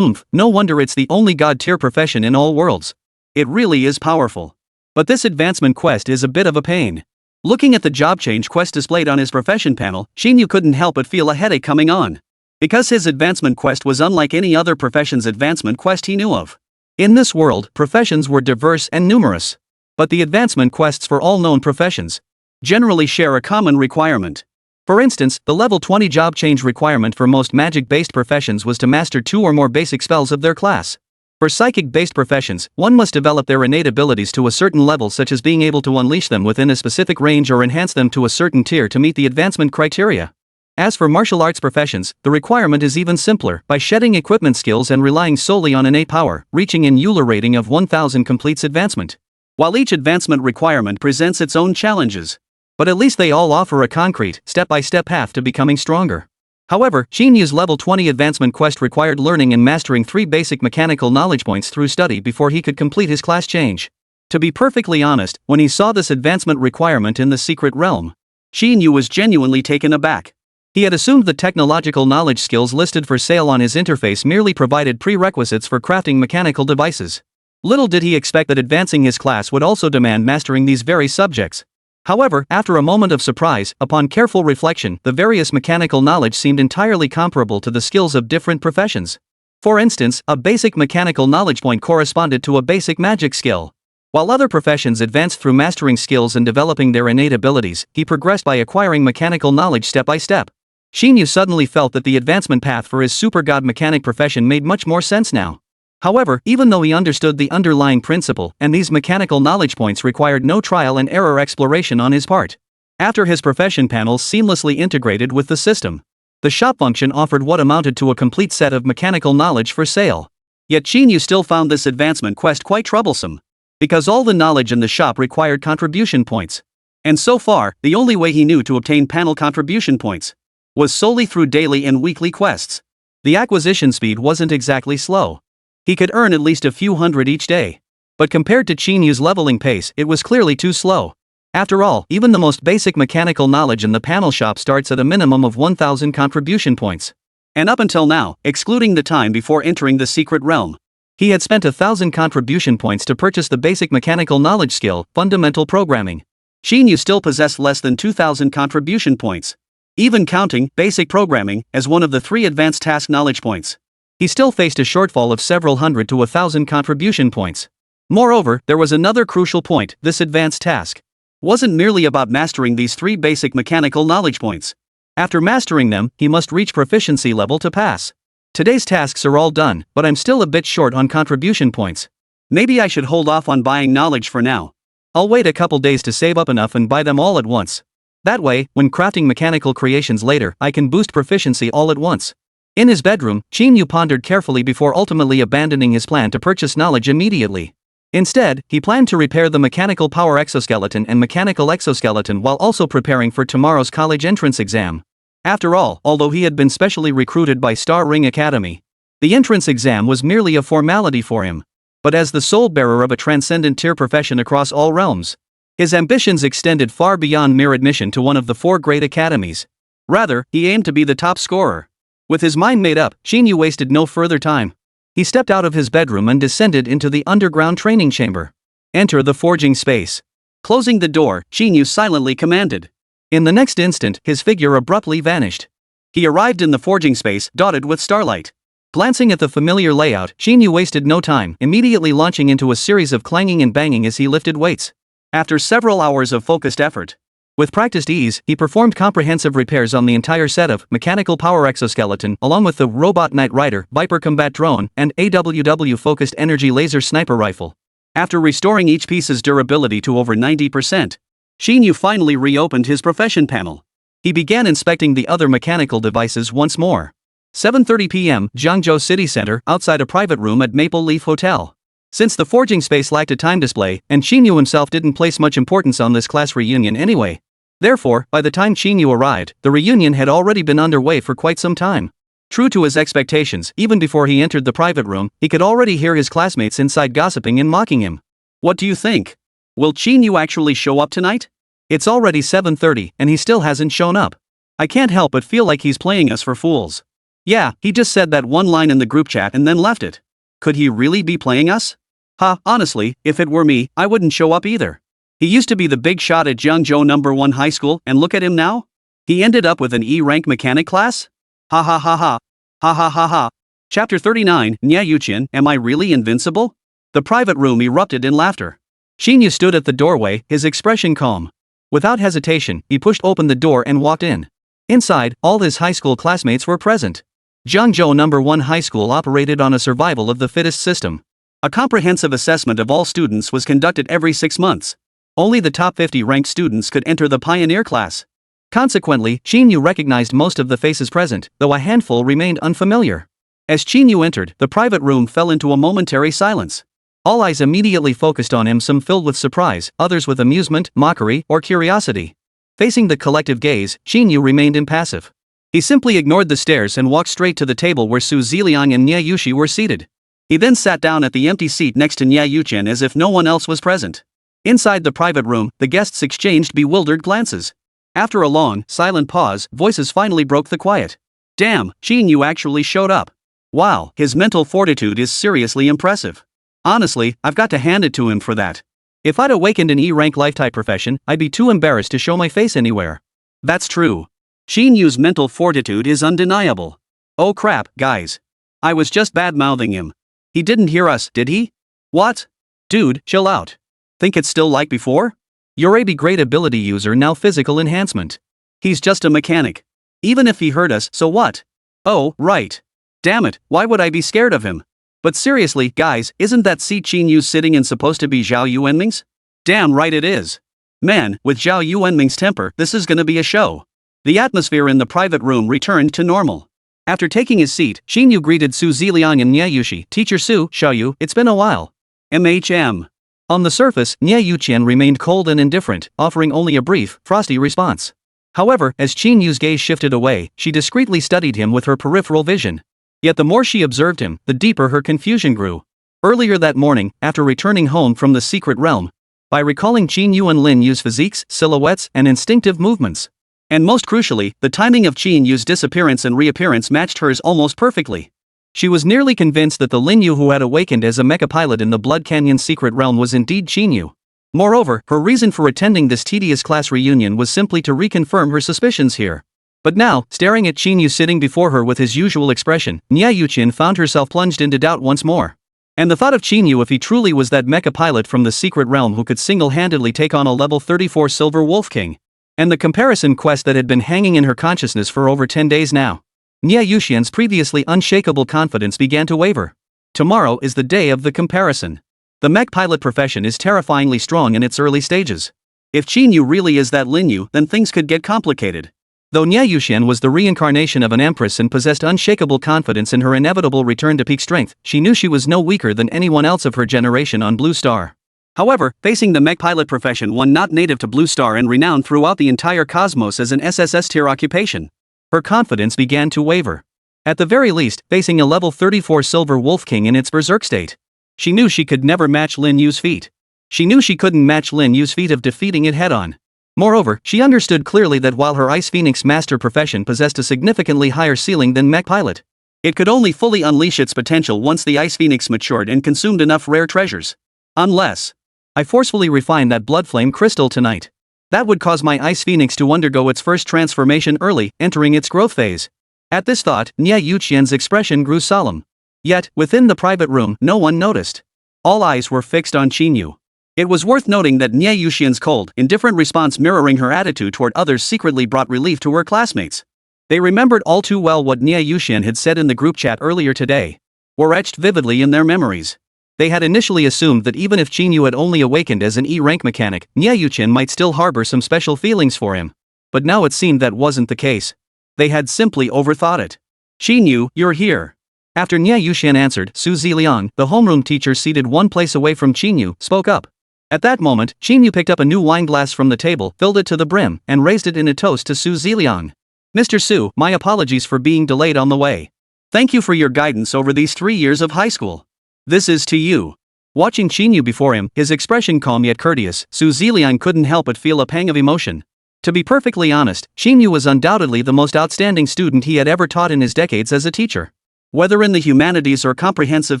No wonder it's the only god-tier profession in all worlds. It really is powerful. But this advancement quest is a bit of a pain. Looking at the job change quest displayed on his profession panel, Qín Yǔ couldn't help but feel a headache coming on. Because his advancement quest was unlike any other profession's advancement quest he knew of. In this world, professions were diverse and numerous. But the advancement quests for all known professions generally share a common requirement. For instance, the level 20 job change requirement for most magic-based professions was to master 2 or more basic spells of their class. For psychic-based professions, one must develop their innate abilities to a certain level, such as being able to unleash them within a specific range or enhance them to a certain tier to meet the advancement criteria. As for martial arts professions, the requirement is even simpler. By shedding equipment skills and relying solely on innate power, reaching an EULA rating of 1000 completes advancement. While each advancement requirement presents its own challenges, but at least they all offer a concrete, step-by-step path to becoming stronger. However, Qín Yǔ's level 20 advancement quest required learning and mastering 3 basic mechanical knowledge points through study before he could complete his class change. To be perfectly honest, when he saw this advancement requirement in the secret realm, Qín Yǔ was genuinely taken aback. He had assumed the technological knowledge skills listed for sale on his interface merely provided prerequisites for crafting mechanical devices. Little did he expect that advancing his class would also demand mastering these very subjects. However, after a moment of surprise, upon careful reflection, the various mechanical knowledge seemed entirely comparable to the skills of different professions. For instance, a basic mechanical knowledge point corresponded to a basic magic skill. While other professions advanced through mastering skills and developing their innate abilities, he progressed by acquiring mechanical knowledge step by step. Qín Yǔ suddenly felt that the advancement path for his super god mechanic profession made much more sense now. However, even though he understood the underlying principle, and these mechanical knowledge points required no trial and error exploration on his part. After his profession panels seamlessly integrated with the system, the shop function offered what amounted to a complete set of mechanical knowledge for sale. Yet Qín Yǔ still found this advancement quest quite troublesome, because all the knowledge in the shop required contribution points. And so far, the only way he knew to obtain panel contribution points was solely through daily and weekly quests. The acquisition speed wasn't exactly slow. He could earn at least a few hundred each day. But compared to Qín Yǔ's leveling pace, it was clearly too slow. After all, even the most basic mechanical knowledge in the panel shop starts at a minimum of 1,000 contribution points. And up until now, excluding the time before entering the secret realm, he had spent 1,000 contribution points to purchase the basic mechanical knowledge skill, fundamental programming. Qín Yǔ still possessed less than 2,000 contribution points. Even counting basic programming as one of the 3 advanced task knowledge points, he still faced a shortfall of several hundred to 1,000 contribution points. Moreover, there was another crucial point: this advanced task wasn't merely about mastering these 3 basic mechanical knowledge points. After mastering them, he must reach proficiency level to pass. Today's tasks are all done, but I'm still a bit short on contribution points. Maybe I should hold off on buying knowledge for now. I'll wait a couple days to save up enough and buy them all at once. That way, when crafting mechanical creations later, I can boost proficiency all at once. In his bedroom, Qín Yǔ pondered carefully before ultimately abandoning his plan to purchase knowledge immediately. Instead, he planned to repair the mechanical power exoskeleton and mechanical exoskeleton while also preparing for tomorrow's college entrance exam. After all, although he had been specially recruited by Star Ring Academy, the entrance exam was merely a formality for him. But as the sole bearer of a transcendent tier profession across all realms, his ambitions extended far beyond mere admission to one of the 4 great academies. Rather, he aimed to be the top scorer. With his mind made up, Qín Yǔ wasted no further time. He stepped out of his bedroom and descended into the underground training chamber. Enter the forging space. Closing the door, Qín Yǔ silently commanded. In the next instant, his figure abruptly vanished. He arrived in the forging space, dotted with starlight. Glancing at the familiar layout, Qín Yǔ wasted no time, immediately launching into a series of clanging and banging as he lifted weights. After several hours of focused effort, with practiced ease, he performed comprehensive repairs on the entire set of mechanical power exoskeleton, along with the robot Knight Rider, Viper combat drone, and AWW focused energy laser sniper rifle. After restoring each piece's durability to over 90%, Qín Yǔ finally reopened his profession panel. He began inspecting the other mechanical devices once more. 7:30 p.m., Zhangzhou City Center, outside a private room at Maple Leaf Hotel. Since the forging space lacked a time display, and Qín Yǔ himself didn't place much importance on this class reunion anyway, therefore, by the time Qín Yǔ arrived, the reunion had already been underway for quite some time. True to his expectations, even before he entered the private room, he could already hear his classmates inside gossiping and mocking him. What do you think? Will Qín Yǔ actually show up tonight? It's already 7:30, and he still hasn't shown up. I can't help but feel like he's playing us for fools. Yeah, he just said that one line in the group chat and then left it. Could he really be playing us? Honestly, if it were me, I wouldn't show up either. He used to be the big shot at Zhangzhou #1 high school, and look at him now? He ended up with an E-rank mechanic class? Ha ha ha ha. Ha ha ha ha. Chapter 39, Niè Yǔqiān, Am I Really Invincible? The private room erupted in laughter. Qín Yǔ stood at the doorway, his expression calm. Without hesitation, he pushed open the door and walked in. Inside, all his high school classmates were present. Zhangzhou #1 high school operated on a survival of the fittest system. A comprehensive assessment of all students was conducted every 6 months. Only the top 50 ranked students could enter the pioneer class. Consequently, Qín Yǔ recognized most of the faces present, though a handful remained unfamiliar. As Qín Yǔ entered, the private room fell into a momentary silence. All eyes immediately focused on him, some filled with surprise, others with amusement, mockery, or curiosity. Facing the collective gaze, Qín Yǔ remained impassive. He simply ignored the stares and walked straight to the table where Su Ziliang and Niè Yǔqi were seated. He then sat down at the empty seat next to Niè Yǔqiān as if no one else was present. Inside the private room, the guests exchanged bewildered glances. After a long, silent pause, voices finally broke the quiet. Damn, Qín Yǔ actually showed up. Wow, his mental fortitude is seriously impressive. Honestly, I've got to hand it to him for that. If I'd awakened an E-rank lifetime profession, I'd be too embarrassed to show my face anywhere. That's true. Qín Yǔ's mental fortitude is undeniable. Oh crap, guys. I was just bad-mouthing him. He didn't hear us, did he? What? Dude, chill out. Think it's still like before? You're a great ability user, now physical enhancement. He's just a mechanic. Even if he heard us, so what? Oh, right. Damn it, why would I be scared of him? But seriously, guys, isn't that seat Qín Yǔ sitting in supposed to be Zhao Yuanming's? Damn right it is. Man, with Zhao Yuanming's temper, this is gonna be a show. The atmosphere in the private room returned to normal. After taking his seat, Qín Yǔ greeted Su Ziliang and Niè Yǔqi. Teacher Su, Xiaoyu, it's been a while. MHM. On the surface, Niè Yǔqiān remained cold and indifferent, offering only a brief, frosty response. However, as Qín Yǔ's gaze shifted away, she discreetly studied him with her peripheral vision. Yet the more she observed him, the deeper her confusion grew. Earlier that morning, after returning home from the secret realm, by recalling Qín Yǔ and Lin Yu's physiques, silhouettes, and instinctive movements. And most crucially, the timing of Qín Yǔ's disappearance and reappearance matched hers almost perfectly. She was nearly convinced that the Lin Yu who had awakened as a mecha pilot in the Blood Canyon secret realm was indeed Qín Yǔ. Moreover, her reason for attending this tedious class reunion was simply to reconfirm her suspicions here. But now, staring at Qín Yǔ sitting before her with his usual expression, Niè Yǔqiān found herself plunged into doubt once more. And the thought of Qín Yǔ, if he truly was that mecha pilot from the secret realm who could single-handedly take on a level 34 Silver Wolf King. And the comparison quest that had been hanging in her consciousness for over 10 days now. Niè Yǔqiān's previously unshakable confidence began to waver. Tomorrow is the day of the comparison. The mech pilot profession is terrifyingly strong in its early stages. If Qín Yǔ really is that Lin Yu, then things could get complicated. Though Niè Yǔqiān was the reincarnation of an empress and possessed unshakable confidence in her inevitable return to peak strength, she knew she was no weaker than anyone else of her generation on Blue Star. However, facing the mech pilot profession, one not native to Blue Star and renowned throughout the entire cosmos as an SSS tier occupation, her confidence began to waver. At the very least, facing a level 34 Silver Wolf King in its berserk state, she knew she could never match Lin Yu's feat. She knew she couldn't match Lin Yu's feat of defeating it head-on. Moreover, she understood clearly that while her Ice Phoenix master profession possessed a significantly higher ceiling than mech pilot, it could only fully unleash its potential once the Ice Phoenix matured and consumed enough rare treasures. Unless I forcefully refine that blood flame crystal tonight. That would cause my Ice Phoenix to undergo its first transformation early, entering its growth phase. At this thought, Niè Yǔqiān's expression grew solemn. Yet, within the private room, no one noticed. All eyes were fixed on Qín Yǔ. It was worth noting that Niè Yǔqiān's cold, indifferent response mirroring her attitude toward others secretly brought relief to her classmates. They remembered all too well what Niè Yǔqiān had said in the group chat earlier today. Were etched vividly in their memories. They had initially assumed that even if Qín Yǔ had only awakened as an E-rank mechanic, Niè Yǔqiān might still harbor some special feelings for him. But now it seemed that wasn't the case. They had simply overthought it. Qín Yǔ, you're here. After Niè Yǔqiān answered, Su Ziliang, the homeroom teacher seated one place away from Qín Yǔ, spoke up. At that moment, Qín Yǔ picked up a new wine glass from the table, filled it to the brim, and raised it in a toast to Su Ziliang. Mr. Su, my apologies for being delayed on the way. Thank you for your guidance over these 3 years of high school. This is to you. Watching Qín Yǔ before him, his expression calm yet courteous, Su Ziliang couldn't help but feel a pang of emotion. To be perfectly honest, Qín Yǔ was undoubtedly the most outstanding student he had ever taught in his decades as a teacher. Whether in the humanities or comprehensive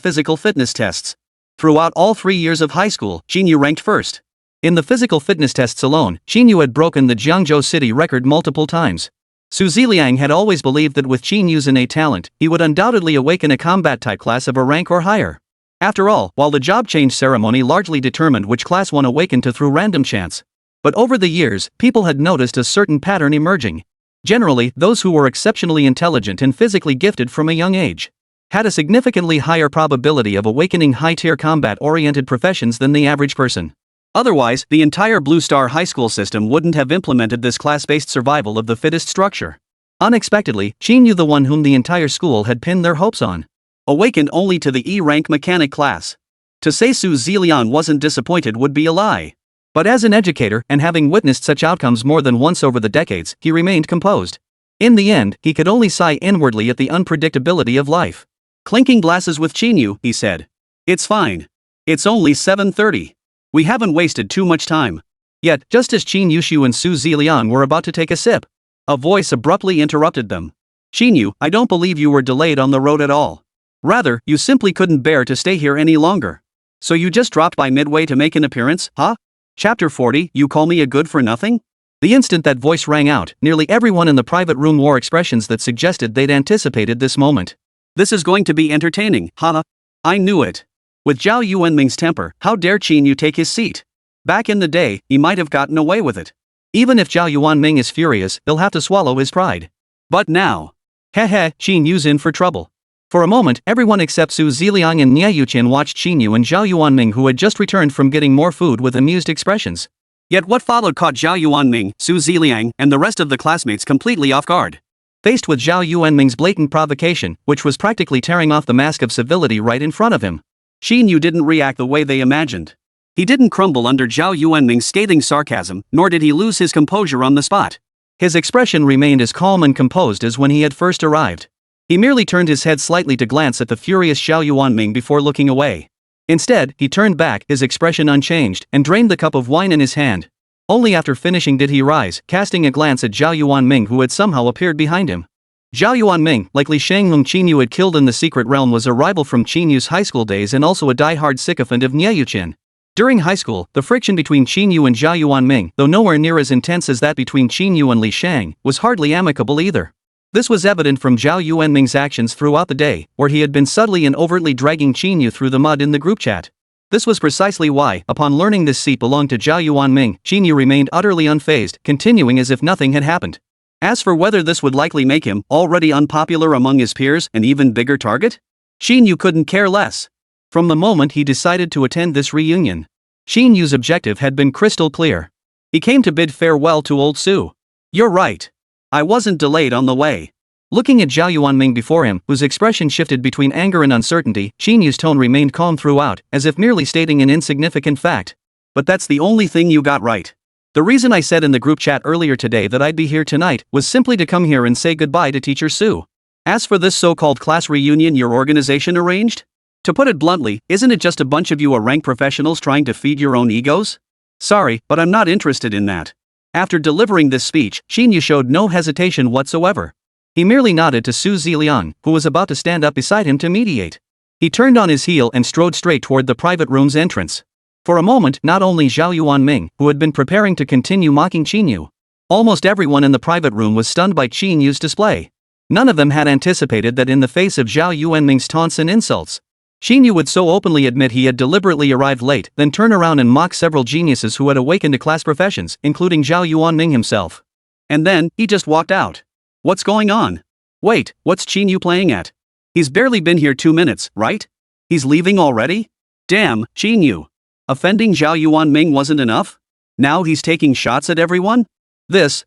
physical fitness tests. Throughout all 3 years of high school, Qín Yǔ ranked first. In the physical fitness tests alone, Qín Yǔ had broken the Jiangzhou city record multiple times. Su Ziliang had always believed that with Qín Yǔ's innate talent, he would undoubtedly awaken a combat type class of a rank or higher. After all, while the job change ceremony largely determined which class one awakened to through random chance. But over the years, people had noticed a certain pattern emerging. Generally, those who were exceptionally intelligent and physically gifted from a young age had a significantly higher probability of awakening high-tier combat-oriented professions than the average person. Otherwise, the entire Blue Star High School system wouldn't have implemented this class-based survival of the fittest structure. Unexpectedly, Qín Yǔ, the one whom the entire school had pinned their hopes on, awakened only to the E-rank mechanic class. To say Su Ziliang wasn't disappointed would be a lie. But as an educator, and having witnessed such outcomes more than once over the decades, he remained composed. In the end, he could only sigh inwardly at the unpredictability of life. Clinking glasses with Qín Yǔ, he said. It's fine. It's only 7:30. We haven't wasted too much time. Yet, just as Qín Yǔ and Su Ziliang were about to take a sip, a voice abruptly interrupted them. Qín Yǔ, I don't believe you were delayed on the road at all. Rather, you simply couldn't bear to stay here any longer. So you just dropped by midway to make an appearance, huh? Chapter 40, you call me a good for nothing? The instant that voice rang out, nearly everyone in the private room wore expressions that suggested they'd anticipated this moment. This is going to be entertaining, haha. I knew it. With Zhao Yuanming's temper, how dare Qín Yǔ take his seat? Back in the day, he might have gotten away with it. Even if Zhao Yuanming is furious, he'll have to swallow his pride. But now, Qín Yǔ's in for trouble. For a moment, everyone except Su Ziliang and Niè Yǔqiān watched Qín Yǔ and Zhao Yuanming, who had just returned from getting more food, with amused expressions. Yet what followed caught Zhao Yuanming, Su Ziliang, and the rest of the classmates completely off guard. Faced with Zhao Yuanming's blatant provocation, which was practically tearing off the mask of civility right in front of him, Qín Yǔ didn't react the way they imagined. He didn't crumble under Zhao Yuanming's scathing sarcasm, nor did he lose his composure on the spot. His expression remained as calm and composed as when he had first arrived. He merely turned his head slightly to glance at the furious Zhao Yuanming before looking away. Instead, he turned back, his expression unchanged, and drained the cup of wine in his hand. Only after finishing did he rise, casting a glance at Zhao Yuanming, who had somehow appeared behind him. Zhao Yuanming, likely Shang whom Qín Yǔ had killed in the secret realm, was a rival from Qín Yǔ's high school days and also a die-hard sycophant of Niè Yǔqiān. During high school, the friction between Qín Yǔ and Zhao Yuanming, though nowhere near as intense as that between Qín Yǔ and Li Shang, was hardly amicable either. This was evident from Zhao Yuanming's actions throughout the day, where he had been subtly and overtly dragging Qín Yǔ through the mud in the group chat. This was precisely why, upon learning this seat belonged to Zhao Yuanming, Qín Yǔ remained utterly unfazed, continuing as if nothing had happened. As for whether this would likely make him, already unpopular among his peers, an even bigger target, Qín Yǔ couldn't care less. From the moment he decided to attend this reunion, Qín Yǔ's objective had been crystal clear. He came to bid farewell to old Su. You're right. I wasn't delayed on the way. Looking at Zhao Yuanming before him, whose expression shifted between anger and uncertainty, Qín Yǔ's tone remained calm throughout, as if merely stating an insignificant fact. But that's the only thing you got right. The reason I said in the group chat earlier today that I'd be here tonight was simply to come here and say goodbye to Teacher Su. As for this so-called class reunion your organization arranged? To put it bluntly, isn't it just a bunch of you rank professionals trying to feed your own egos? Sorry, but I'm not interested in that. After delivering this speech, Qín Yǔ showed no hesitation whatsoever. He merely nodded to Su Ziliang, who was about to stand up beside him to mediate. He turned on his heel and strode straight toward the private room's entrance. For a moment, not only Zhao Yuanming, who had been preparing to continue mocking Qín Yǔ, almost everyone in the private room was stunned by Qín Yǔ's display. None of them had anticipated that in the face of Zhao Yuanming's taunts and insults, Qín Yǔ would so openly admit he had deliberately arrived late, then turn around and mock several geniuses who had awakened to class professions, including Zhao Yuanming himself. And then, he just walked out. What's going on? Wait, what's Qín Yǔ playing at? He's barely been here 2 minutes, right? He's leaving already? Damn, Qín Yǔ. Offending Zhao Yuanming wasn't enough? Now he's taking shots at everyone? This.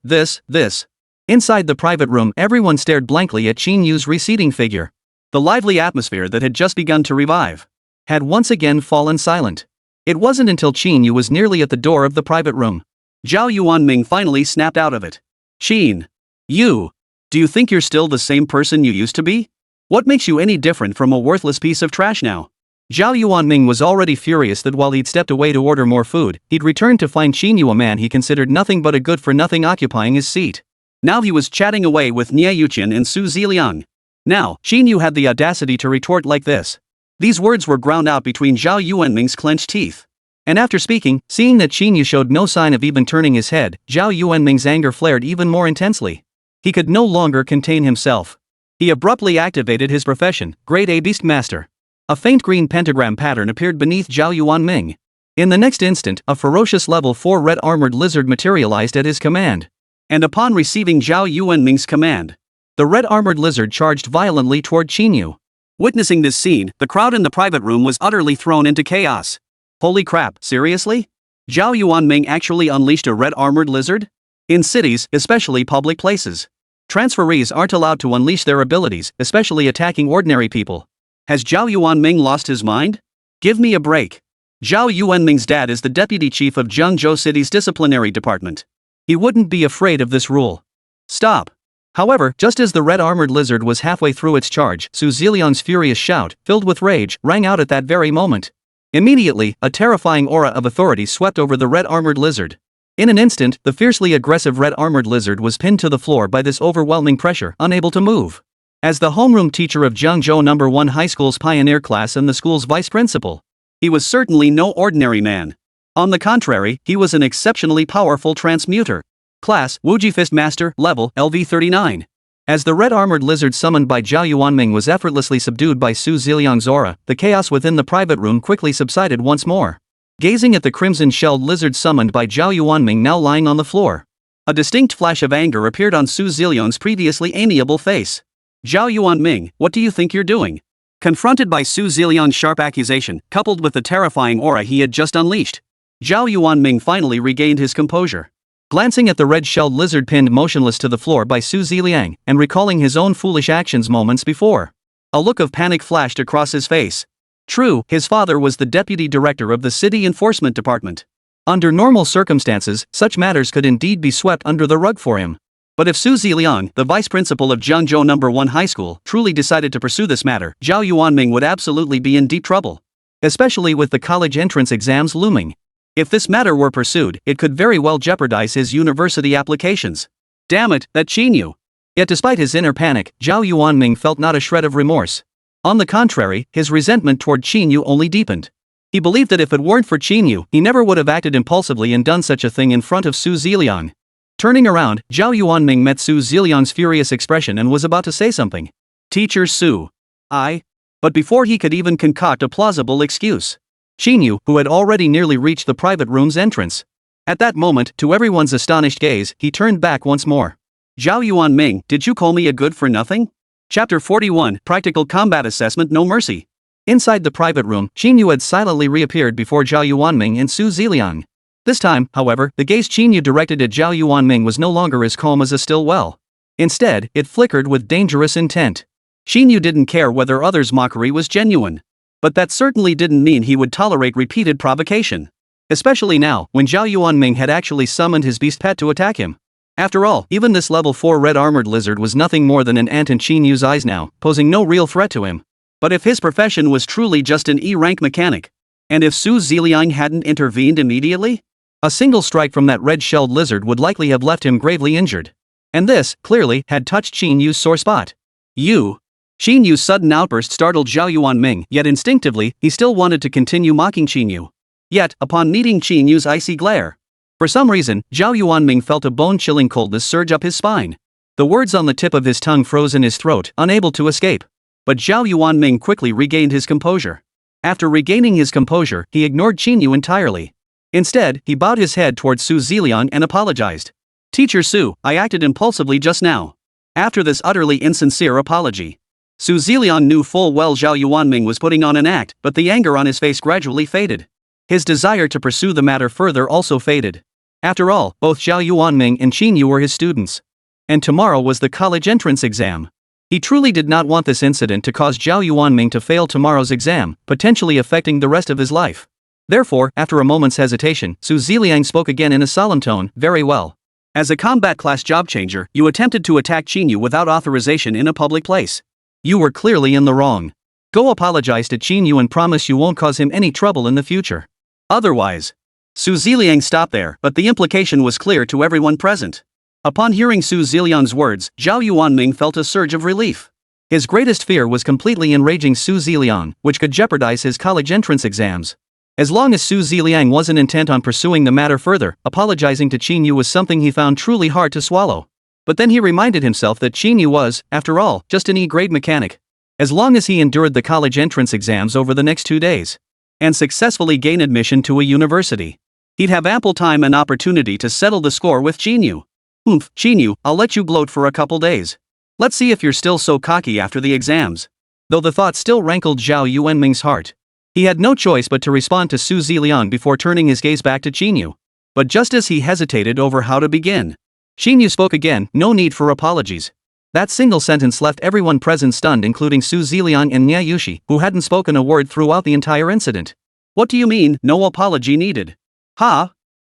Inside the private room, everyone stared blankly at Qín Yǔ's receding figure. The lively atmosphere that had just begun to revive had once again fallen silent. It wasn't until Qín Yǔ was nearly at the door of the private room Zhao Yuanming finally snapped out of it. Qín Yǔ, do you think you're still the same person you used to be? What makes you any different from a worthless piece of trash now? Zhao Yuanming was already furious that while he'd stepped away to order more food, he'd returned to find Qín Yǔ, a man he considered nothing but a good-for-nothing, occupying his seat. Now he was chatting away with Niè Yǔqiān and Su Ziliang. Now, Qín Yǔ had the audacity to retort like this. These words were ground out between Zhao Yuanming's clenched teeth. And after speaking, seeing that Qín Yǔ showed no sign of even turning his head, Zhao Yuanming's anger flared even more intensely. He could no longer contain himself. He abruptly activated his profession, Grade A Beast Master. A faint green pentagram pattern appeared beneath Zhao Yuanming. In the next instant, a ferocious level 4 red armored lizard materialized at his command. And upon receiving Zhao Yuanming's command, the red armored lizard charged violently toward Qín Yǔ. Witnessing this scene, the crowd in the private room was utterly thrown into chaos. Holy crap, seriously? Zhao Yuanming actually unleashed a red armored lizard? In cities, especially public places, transferees aren't allowed to unleash their abilities, especially attacking ordinary people. Has Zhao Yuanming lost his mind? Give me a break. Zhao Yuanming's dad is the deputy chief of Zhengzhou City's disciplinary department. He wouldn't be afraid of this rule. Stop. However, just as the red armored lizard was halfway through its charge, Su Ziliang's furious shout, filled with rage, rang out at that very moment. Immediately, a terrifying aura of authority swept over the red armored lizard. In an instant, the fiercely aggressive red armored lizard was pinned to the floor by this overwhelming pressure, unable to move. As the homeroom teacher of Zhengzhou No. 1 High School's pioneer class and the school's vice principal, he was certainly no ordinary man. On the contrary, he was an exceptionally powerful transmuter. Class, Wuji Fist Master, level, LV39. As the red armored lizard summoned by Zhao Yuanming was effortlessly subdued by Su Ziliang's aura, the chaos within the private room quickly subsided once more. Gazing at the crimson-shelled lizard summoned by Zhao Yuanming now lying on the floor, a distinct flash of anger appeared on Su Ziliang's previously amiable face. Zhao Yuanming, what do you think you're doing? Confronted by Su Ziliang's sharp accusation, coupled with the terrifying aura he had just unleashed, Zhao Yuanming finally regained his composure. Glancing at the red-shelled lizard pinned motionless to the floor by Su Ziliang, and recalling his own foolish actions moments before, a look of panic flashed across his face. True, his father was the deputy director of the city enforcement department. Under normal circumstances, such matters could indeed be swept under the rug for him. But if Su Ziliang, the vice principal of Zhengzhou No. 1 High School, truly decided to pursue this matter, Zhao Yuanming would absolutely be in deep trouble. Especially with the college entrance exams looming. If this matter were pursued, it could very well jeopardize his university applications. Damn it, that Qín Yǔ. Yet despite his inner panic, Zhao Yuanming felt not a shred of remorse. On the contrary, his resentment toward Qín Yǔ only deepened. He believed that if it weren't for Qín Yǔ, he never would have acted impulsively and done such a thing in front of Su Ziliang. Turning around, Zhao Yuanming met Su Ziliang's furious expression and was about to say something. Teacher Su. But before he could even concoct a plausible excuse, Qín Yǔ, who had already nearly reached the private room's entrance. At that moment, to everyone's astonished gaze, he turned back once more. Zhao Yuanming, did you call me a good-for-nothing? Chapter 41, Practical Combat Assessment No Mercy. Inside the private room, Qín Yǔ had silently reappeared before Zhao Yuanming and Su Ziliang. This time, however, the gaze Qín Yǔ directed at Zhao Yuanming was no longer as calm as a still well. Instead, it flickered with dangerous intent. Qín Yǔ didn't care whether others' mockery was genuine. But that certainly didn't mean he would tolerate repeated provocation. Especially now, when Zhao Yuanming had actually summoned his beast pet to attack him. After all, even this level 4 red-armored lizard was nothing more than an ant in Qín Yu's eyes now, posing no real threat to him. But if his profession was truly just an E-rank mechanic, and if Su Ziliang hadn't intervened immediately, a single strike from that red-shelled lizard would likely have left him gravely injured. And this, clearly, had touched Qín Yu's sore spot. Qín Yu's sudden outburst startled Zhao Yuanming, yet instinctively, he still wanted to continue mocking Qín Yǔ. Yet, upon meeting Qín Yu's icy glare, for some reason, Zhao Yuanming felt a bone-chilling coldness surge up his spine. The words on the tip of his tongue froze in his throat, unable to escape. But Zhao Yuanming quickly regained his composure. After regaining his composure, he ignored Qín Yǔ entirely. Instead, he bowed his head towards Su Ziliang and apologized. Teacher Su, I acted impulsively just now. After this utterly insincere apology, Su Ziliang knew full well Zhao Yuanming was putting on an act, but the anger on his face gradually faded. His desire to pursue the matter further also faded. After all, both Zhao Yuanming and Qín Yǔ were his students. And tomorrow was the college entrance exam. He truly did not want this incident to cause Zhao Yuanming to fail tomorrow's exam, potentially affecting the rest of his life. Therefore, after a moment's hesitation, Su Ziliang spoke again in a solemn tone, very well. As a combat class job changer, you attempted to attack Qín Yǔ without authorization in a public place. You were clearly in the wrong. Go apologize to Qín Yǔ and promise you won't cause him any trouble in the future. Otherwise. Su Ziliang stopped there, but the implication was clear to everyone present. Upon hearing Su Ziliang's words, Zhao Yuanming felt a surge of relief. His greatest fear was completely enraging Su Ziliang, which could jeopardize his college entrance exams. As long as Su Ziliang wasn't intent on pursuing the matter further, apologizing to Qín Yǔ was something he found truly hard to swallow. But then he reminded himself that Qín Yǔ was, after all, just an E-grade mechanic. As long as he endured the college entrance exams over the next 2 days, and successfully gain admission to a university, he'd have ample time and opportunity to settle the score with Qín Yǔ. Qín Yǔ, I'll let you gloat for a couple days. Let's see if you're still so cocky after the exams. Though the thought still rankled Zhao Yuanming's heart, he had no choice but to respond to Su Ziliang before turning his gaze back to Qín Yǔ. But just as he hesitated over how to begin, Qín Yǔ spoke again, no need for apologies. That single sentence left everyone present stunned, including Su Ziliang and Niè Yǔqiān, who hadn't spoken a word throughout the entire incident. What do you mean, no apology needed?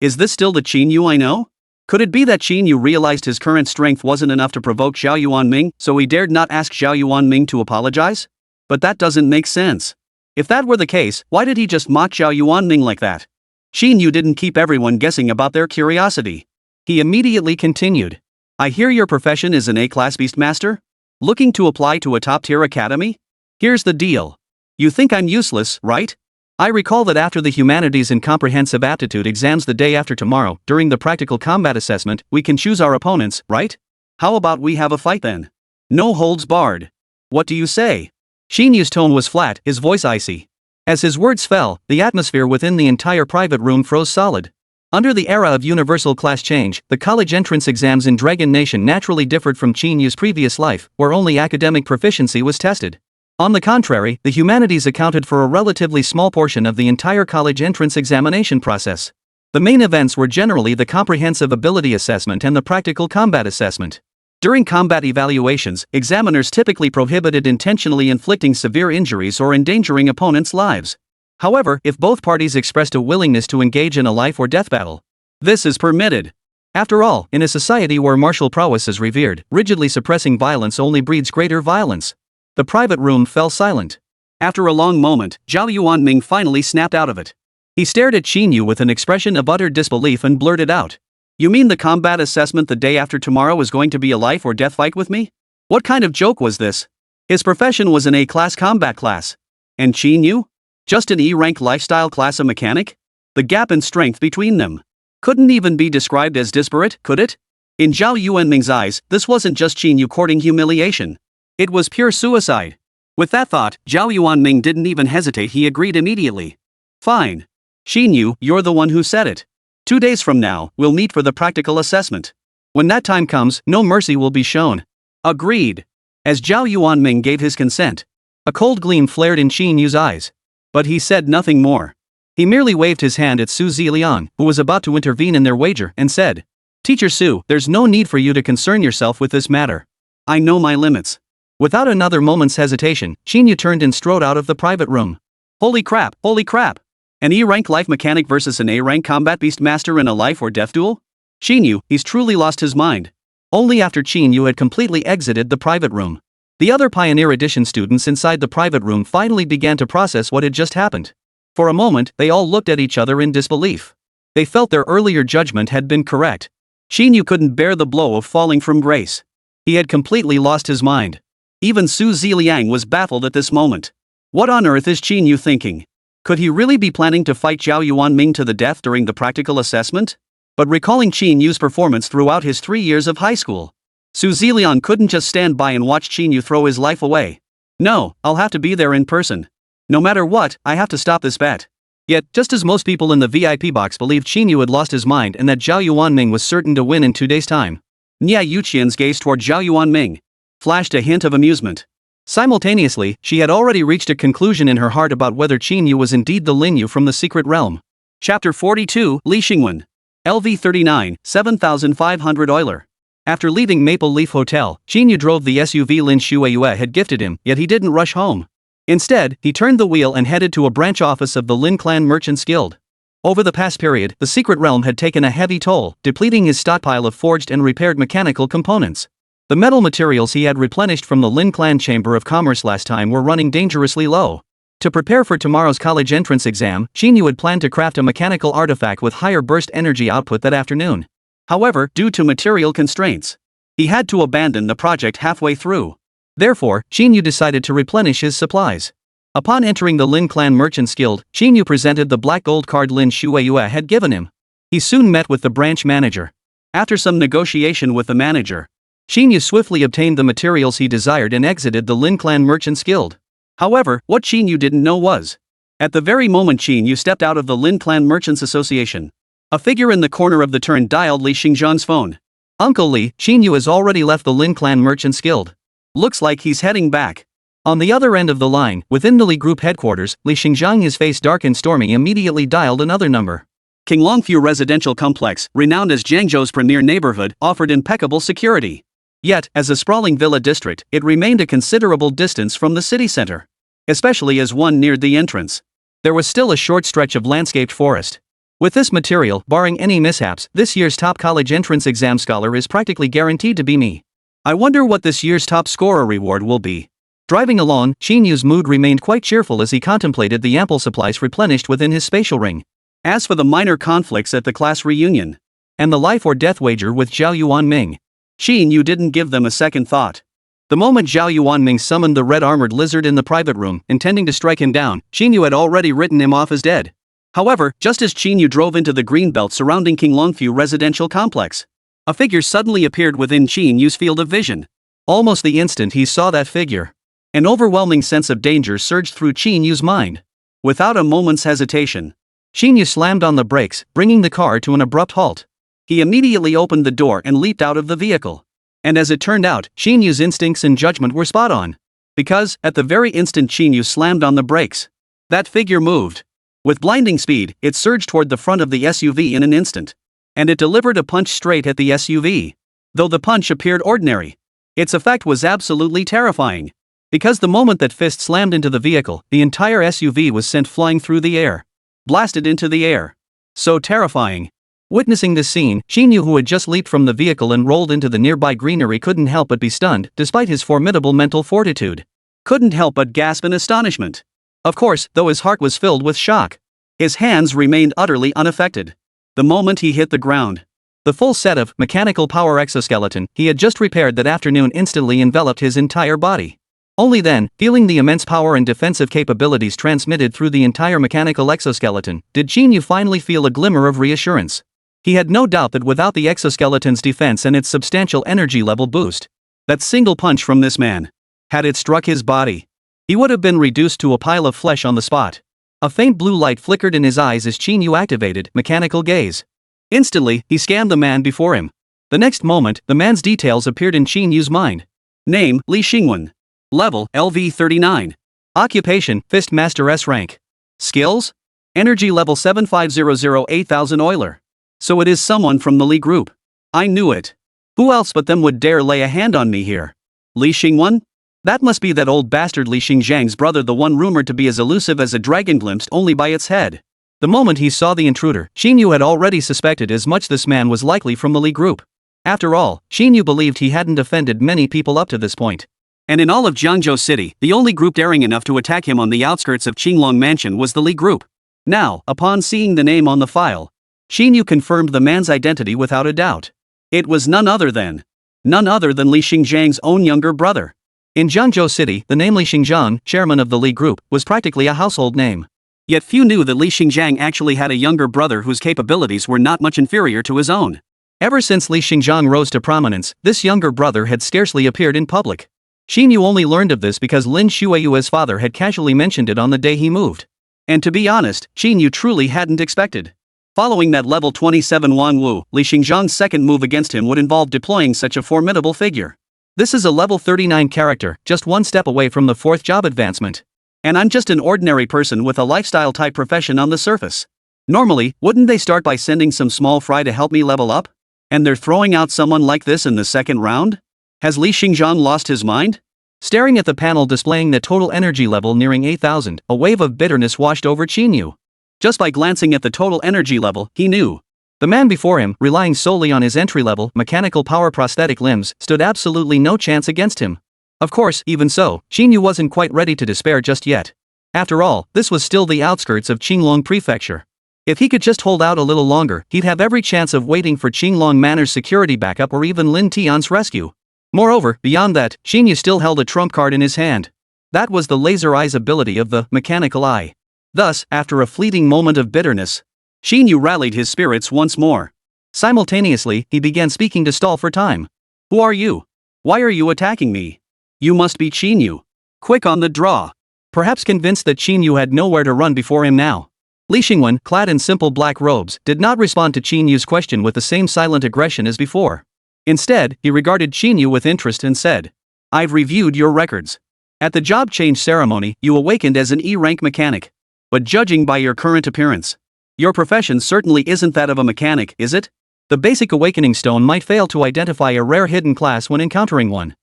Is this still the Qín Yǔ I know? Could it be that Qín Yǔ realized his current strength wasn't enough to provoke Zhao Yuanming, so he dared not ask Zhao Yuanming to apologize? But that doesn't make sense. If that were the case, why did he just mock Zhao Yuanming like that? Qín Yǔ didn't keep everyone guessing about their curiosity. He immediately continued. I hear your profession is an A-class beastmaster? Looking to apply to a top-tier academy? Here's the deal. You think I'm useless, right? I recall that after the humanities and comprehensive aptitude exams the day after tomorrow, during the practical combat assessment, we can choose our opponents, right? How about we have a fight then? No holds barred. What do you say? Qín Yǔ's tone was flat, his voice icy. As his words fell, the atmosphere within the entire private room froze solid. Under the era of universal class change, the college entrance exams in Dragon Nation naturally differed from Qín Yǔ's previous life, where only academic proficiency was tested. On the contrary, the humanities accounted for a relatively small portion of the entire college entrance examination process. The main events were generally the comprehensive ability assessment and the practical combat assessment. During combat evaluations, examiners typically prohibited intentionally inflicting severe injuries or endangering opponents' lives. However, if both parties expressed a willingness to engage in a life or death battle, this is permitted. After all, in a society where martial prowess is revered, rigidly suppressing violence only breeds greater violence. The private room fell silent. After a long moment, Zhao Yuanming finally snapped out of it. He stared at Qín Yǔ with an expression of utter disbelief and blurted out, "You mean the combat assessment the day after tomorrow is going to be a life or death fight with me? What kind of joke was this?" His profession was an A-class combat class. And Qín Yǔ? Just an E-rank lifestyle class, a mechanic? The gap in strength between them couldn't even be described as disparate, could it? In Zhao Yuanming's eyes, this wasn't just Qín Yǔ courting humiliation. It was pure suicide. With that thought, Zhao Yuanming didn't even hesitate, he agreed immediately. "Fine. Qín Yǔ, you're the one who said it. 2 days from now, we'll meet for the practical assessment. When that time comes, no mercy will be shown." Agreed. As Zhao Yuanming gave his consent, a cold gleam flared in Qín Yǔ's eyes. But he said nothing more. He merely waved his hand at Su Ziliang, who was about to intervene in their wager, and said, "Teacher Su, there's no need for you to concern yourself with this matter. I know my limits." Without another moment's hesitation, Qín Yǔ turned and strode out of the private room. Holy crap, holy crap! An E-rank life mechanic versus an A-rank combat beast master in a life or death duel? Qín Yǔ, he's truly lost his mind. Only after Qín Yǔ had completely exited the private room, the other Pioneer Edition students inside the private room finally began to process what had just happened. For a moment, they all looked at each other in disbelief. They felt their earlier judgment had been correct. Qín Yǔ couldn't bear the blow of falling from grace. He had completely lost his mind. Even Su Ziliang was baffled at this moment. What on earth is Qín Yǔ thinking? Could he really be planning to fight Zhao Yuanming to the death during the practical assessment? But recalling Qín Yǔ's performance throughout his 3 years of high school, Su Ziliang couldn't just stand by and watch Qín Yǔ throw his life away. "No, I'll have to be there in person. No matter what, I have to stop this bet." Yet, just as most people in the VIP box believed Qín Yǔ had lost his mind and that Zhao Yuanming was certain to win in 2 days' time, Niè Yǔqiān's gaze toward Zhao Yuanming flashed a hint of amusement. Simultaneously, she had already reached a conclusion in her heart about whether Qín Yǔ was indeed the Lin Yǔ from the secret realm. Chapter 42, Li Xingwen. LV39, 7500 Euler. After leaving Maple Leaf Hotel, Qín Yǔ drove the SUV Lin Shueyue had gifted him, yet he didn't rush home. Instead, he turned the wheel and headed to a branch office of the Lin Clan Merchants Guild. Over the past period, the secret realm had taken a heavy toll, depleting his stockpile of forged and repaired mechanical components. The metal materials he had replenished from the Lin Clan Chamber of Commerce last time were running dangerously low. To prepare for tomorrow's college entrance exam, Qín Yǔ had planned to craft a mechanical artifact with higher burst energy output that afternoon. However, due to material constraints, he had to abandon the project halfway through. Therefore, Qín Yǔ decided to replenish his supplies. Upon entering the Lin Clan Merchants Guild, Qín Yǔ presented the black gold card Lin Shueyue had given him. He soon met with the branch manager. After some negotiation with the manager, Qín Yǔ swiftly obtained the materials he desired and exited the Lin Clan Merchants Guild. However, what Qín Yǔ didn't know was, at the very moment Qín Yǔ stepped out of the Lin Clan Merchants Association, a figure in the corner of the turn dialed Li Xingzhang's phone. "Uncle Li, Qín Yǔ has already left the Lin Clan Merchants Guild. Looks like he's heading back." On the other end of the line, within the Li Group headquarters, Li Xingzhang, his face dark and stormy, immediately dialed another number. Qinglongfu Residential Complex, renowned as Jiangzhou's premier neighborhood, offered impeccable security. Yet, as a sprawling villa district, it remained a considerable distance from the city center. Especially as one neared the entrance, there was still a short stretch of landscaped forest. With this material, barring any mishaps, this year's top college entrance exam scholar is practically guaranteed to be me. I wonder what this year's top scorer reward will be. Driving along, Qín Yǔ's mood remained quite cheerful as he contemplated the ample supplies replenished within his spatial ring. As for the minor conflicts at the class reunion, and the life or death wager with Zhao Yuanming, Qín Yǔ didn't give them a second thought. The moment Zhao Yuanming summoned the red-armored lizard in the private room, intending to strike him down, Qín Yǔ had already written him off as dead. However, just as Qín Yǔ drove into the green belt surrounding Qinglongfu Residential Complex, a figure suddenly appeared within Qín Yǔ's field of vision. Almost the instant he saw that figure, an overwhelming sense of danger surged through Qín Yǔ's mind. Without a moment's hesitation, Qín Yǔ slammed on the brakes, bringing the car to an abrupt halt. He immediately opened the door and leaped out of the vehicle. And as it turned out, Qín Yǔ's instincts and judgment were spot on. Because, at the very instant Qín Yǔ slammed on the brakes, that figure moved. With blinding speed, it surged toward the front of the SUV in an instant. And it delivered a punch straight at the SUV. Though the punch appeared ordinary, its effect was absolutely terrifying. Because the moment that fist slammed into the vehicle, the entire SUV was sent flying through the air. Blasted into the air. So terrifying. Witnessing this scene, Qín Yǔ, who had just leaped from the vehicle and rolled into the nearby greenery, couldn't help but be stunned, despite his formidable mental fortitude. Couldn't help but gasp in astonishment. Of course, though his heart was filled with shock. His hands remained utterly unaffected. The moment he hit the ground, the full set of mechanical power exoskeleton he had just repaired that afternoon instantly enveloped his entire body. Only then, feeling the immense power and defensive capabilities transmitted through the entire mechanical exoskeleton, did Qín Yǔ finally feel a glimmer of reassurance. He had no doubt that without the exoskeleton's defense and its substantial energy level boost, that single punch from this man, had it struck his body, he would have been reduced to a pile of flesh on the spot. A faint blue light flickered in his eyes as Qín Yǔ activated mechanical gaze. Instantly, he scanned the man before him. The next moment, the man's details appeared in Qín Yǔ's mind. Name, Li Xingwen. Level, LV39. Occupation, Fist Master S rank. Skills? Energy level 7500 8000 Euler. So it is someone from the Li group. I knew it. Who else but them would dare lay a hand on me here? Li Xingwen? That must be that old bastard Li Xingzhang's brother, the one rumored to be as elusive as a dragon glimpsed only by its head. The moment he saw the intruder, Qín Yǔ had already suspected as much. This man was likely from the Li group. After all, Qín Yǔ believed he hadn't offended many people up to this point. And in all of Jiangzhou City, the only group daring enough to attack him on the outskirts of Qinglong Mansion was the Li group. Now, upon seeing the name on the file, Qín Yǔ confirmed the man's identity without a doubt. It was none other than Li Xingzhang's own younger brother. In Jiangzhou City, the name Li Xingzhang, chairman of the Li group, was practically a household name. Yet few knew that Li Xingzhang actually had a younger brother whose capabilities were not much inferior to his own. Ever since Li Xingzhang rose to prominence, this younger brother had scarcely appeared in public. Qín Yǔ only learned of this because Lin Shueyu's father had casually mentioned it on the day he moved. And to be honest, Qín Yǔ truly hadn't expected. Following that level 27 Wang Wu, Li Xingzhang's second move against him would involve deploying such a formidable figure. This is a level 39 character, just one step away from the 4th job advancement. And I'm just an ordinary person with a lifestyle-type profession on the surface. Normally, wouldn't they start by sending some small fry to help me level up? And they're throwing out someone like this in the second round? Has Li Xingzhang lost his mind? Staring at the panel displaying the total energy level nearing 8000, a wave of bitterness washed over Qín Yǔ. Just by glancing at the total energy level, he knew. The man before him, relying solely on his entry-level, mechanical power prosthetic limbs, stood absolutely no chance against him. Of course, even so, Qín Yǔ wasn't quite ready to despair just yet. After all, this was still the outskirts of Qinglong Prefecture. If he could just hold out a little longer, he'd have every chance of waiting for Qinglong Manor's security backup or even Lin Tian's rescue. Moreover, beyond that, Qín Yǔ still held a trump card in his hand. That was the laser eyes ability of the mechanical eye. Thus, after a fleeting moment of bitterness, Qín Yǔ rallied his spirits once more. Simultaneously, he began speaking to stall for time. Who are you? Why are you attacking me? You must be Qín Yǔ. Quick on the draw. Perhaps convinced that Qín Yǔ had nowhere to run before him now, Li Xingwen, clad in simple black robes, did not respond to Qín Yǔ's question with the same silent aggression as before. Instead, he regarded Qín Yǔ with interest and said, I've reviewed your records. At the job change ceremony, you awakened as an E-rank mechanic. But judging by your current appearance, your profession certainly isn't that of a mechanic, is it? The basic awakening stone might fail to identify a rare hidden class when encountering one.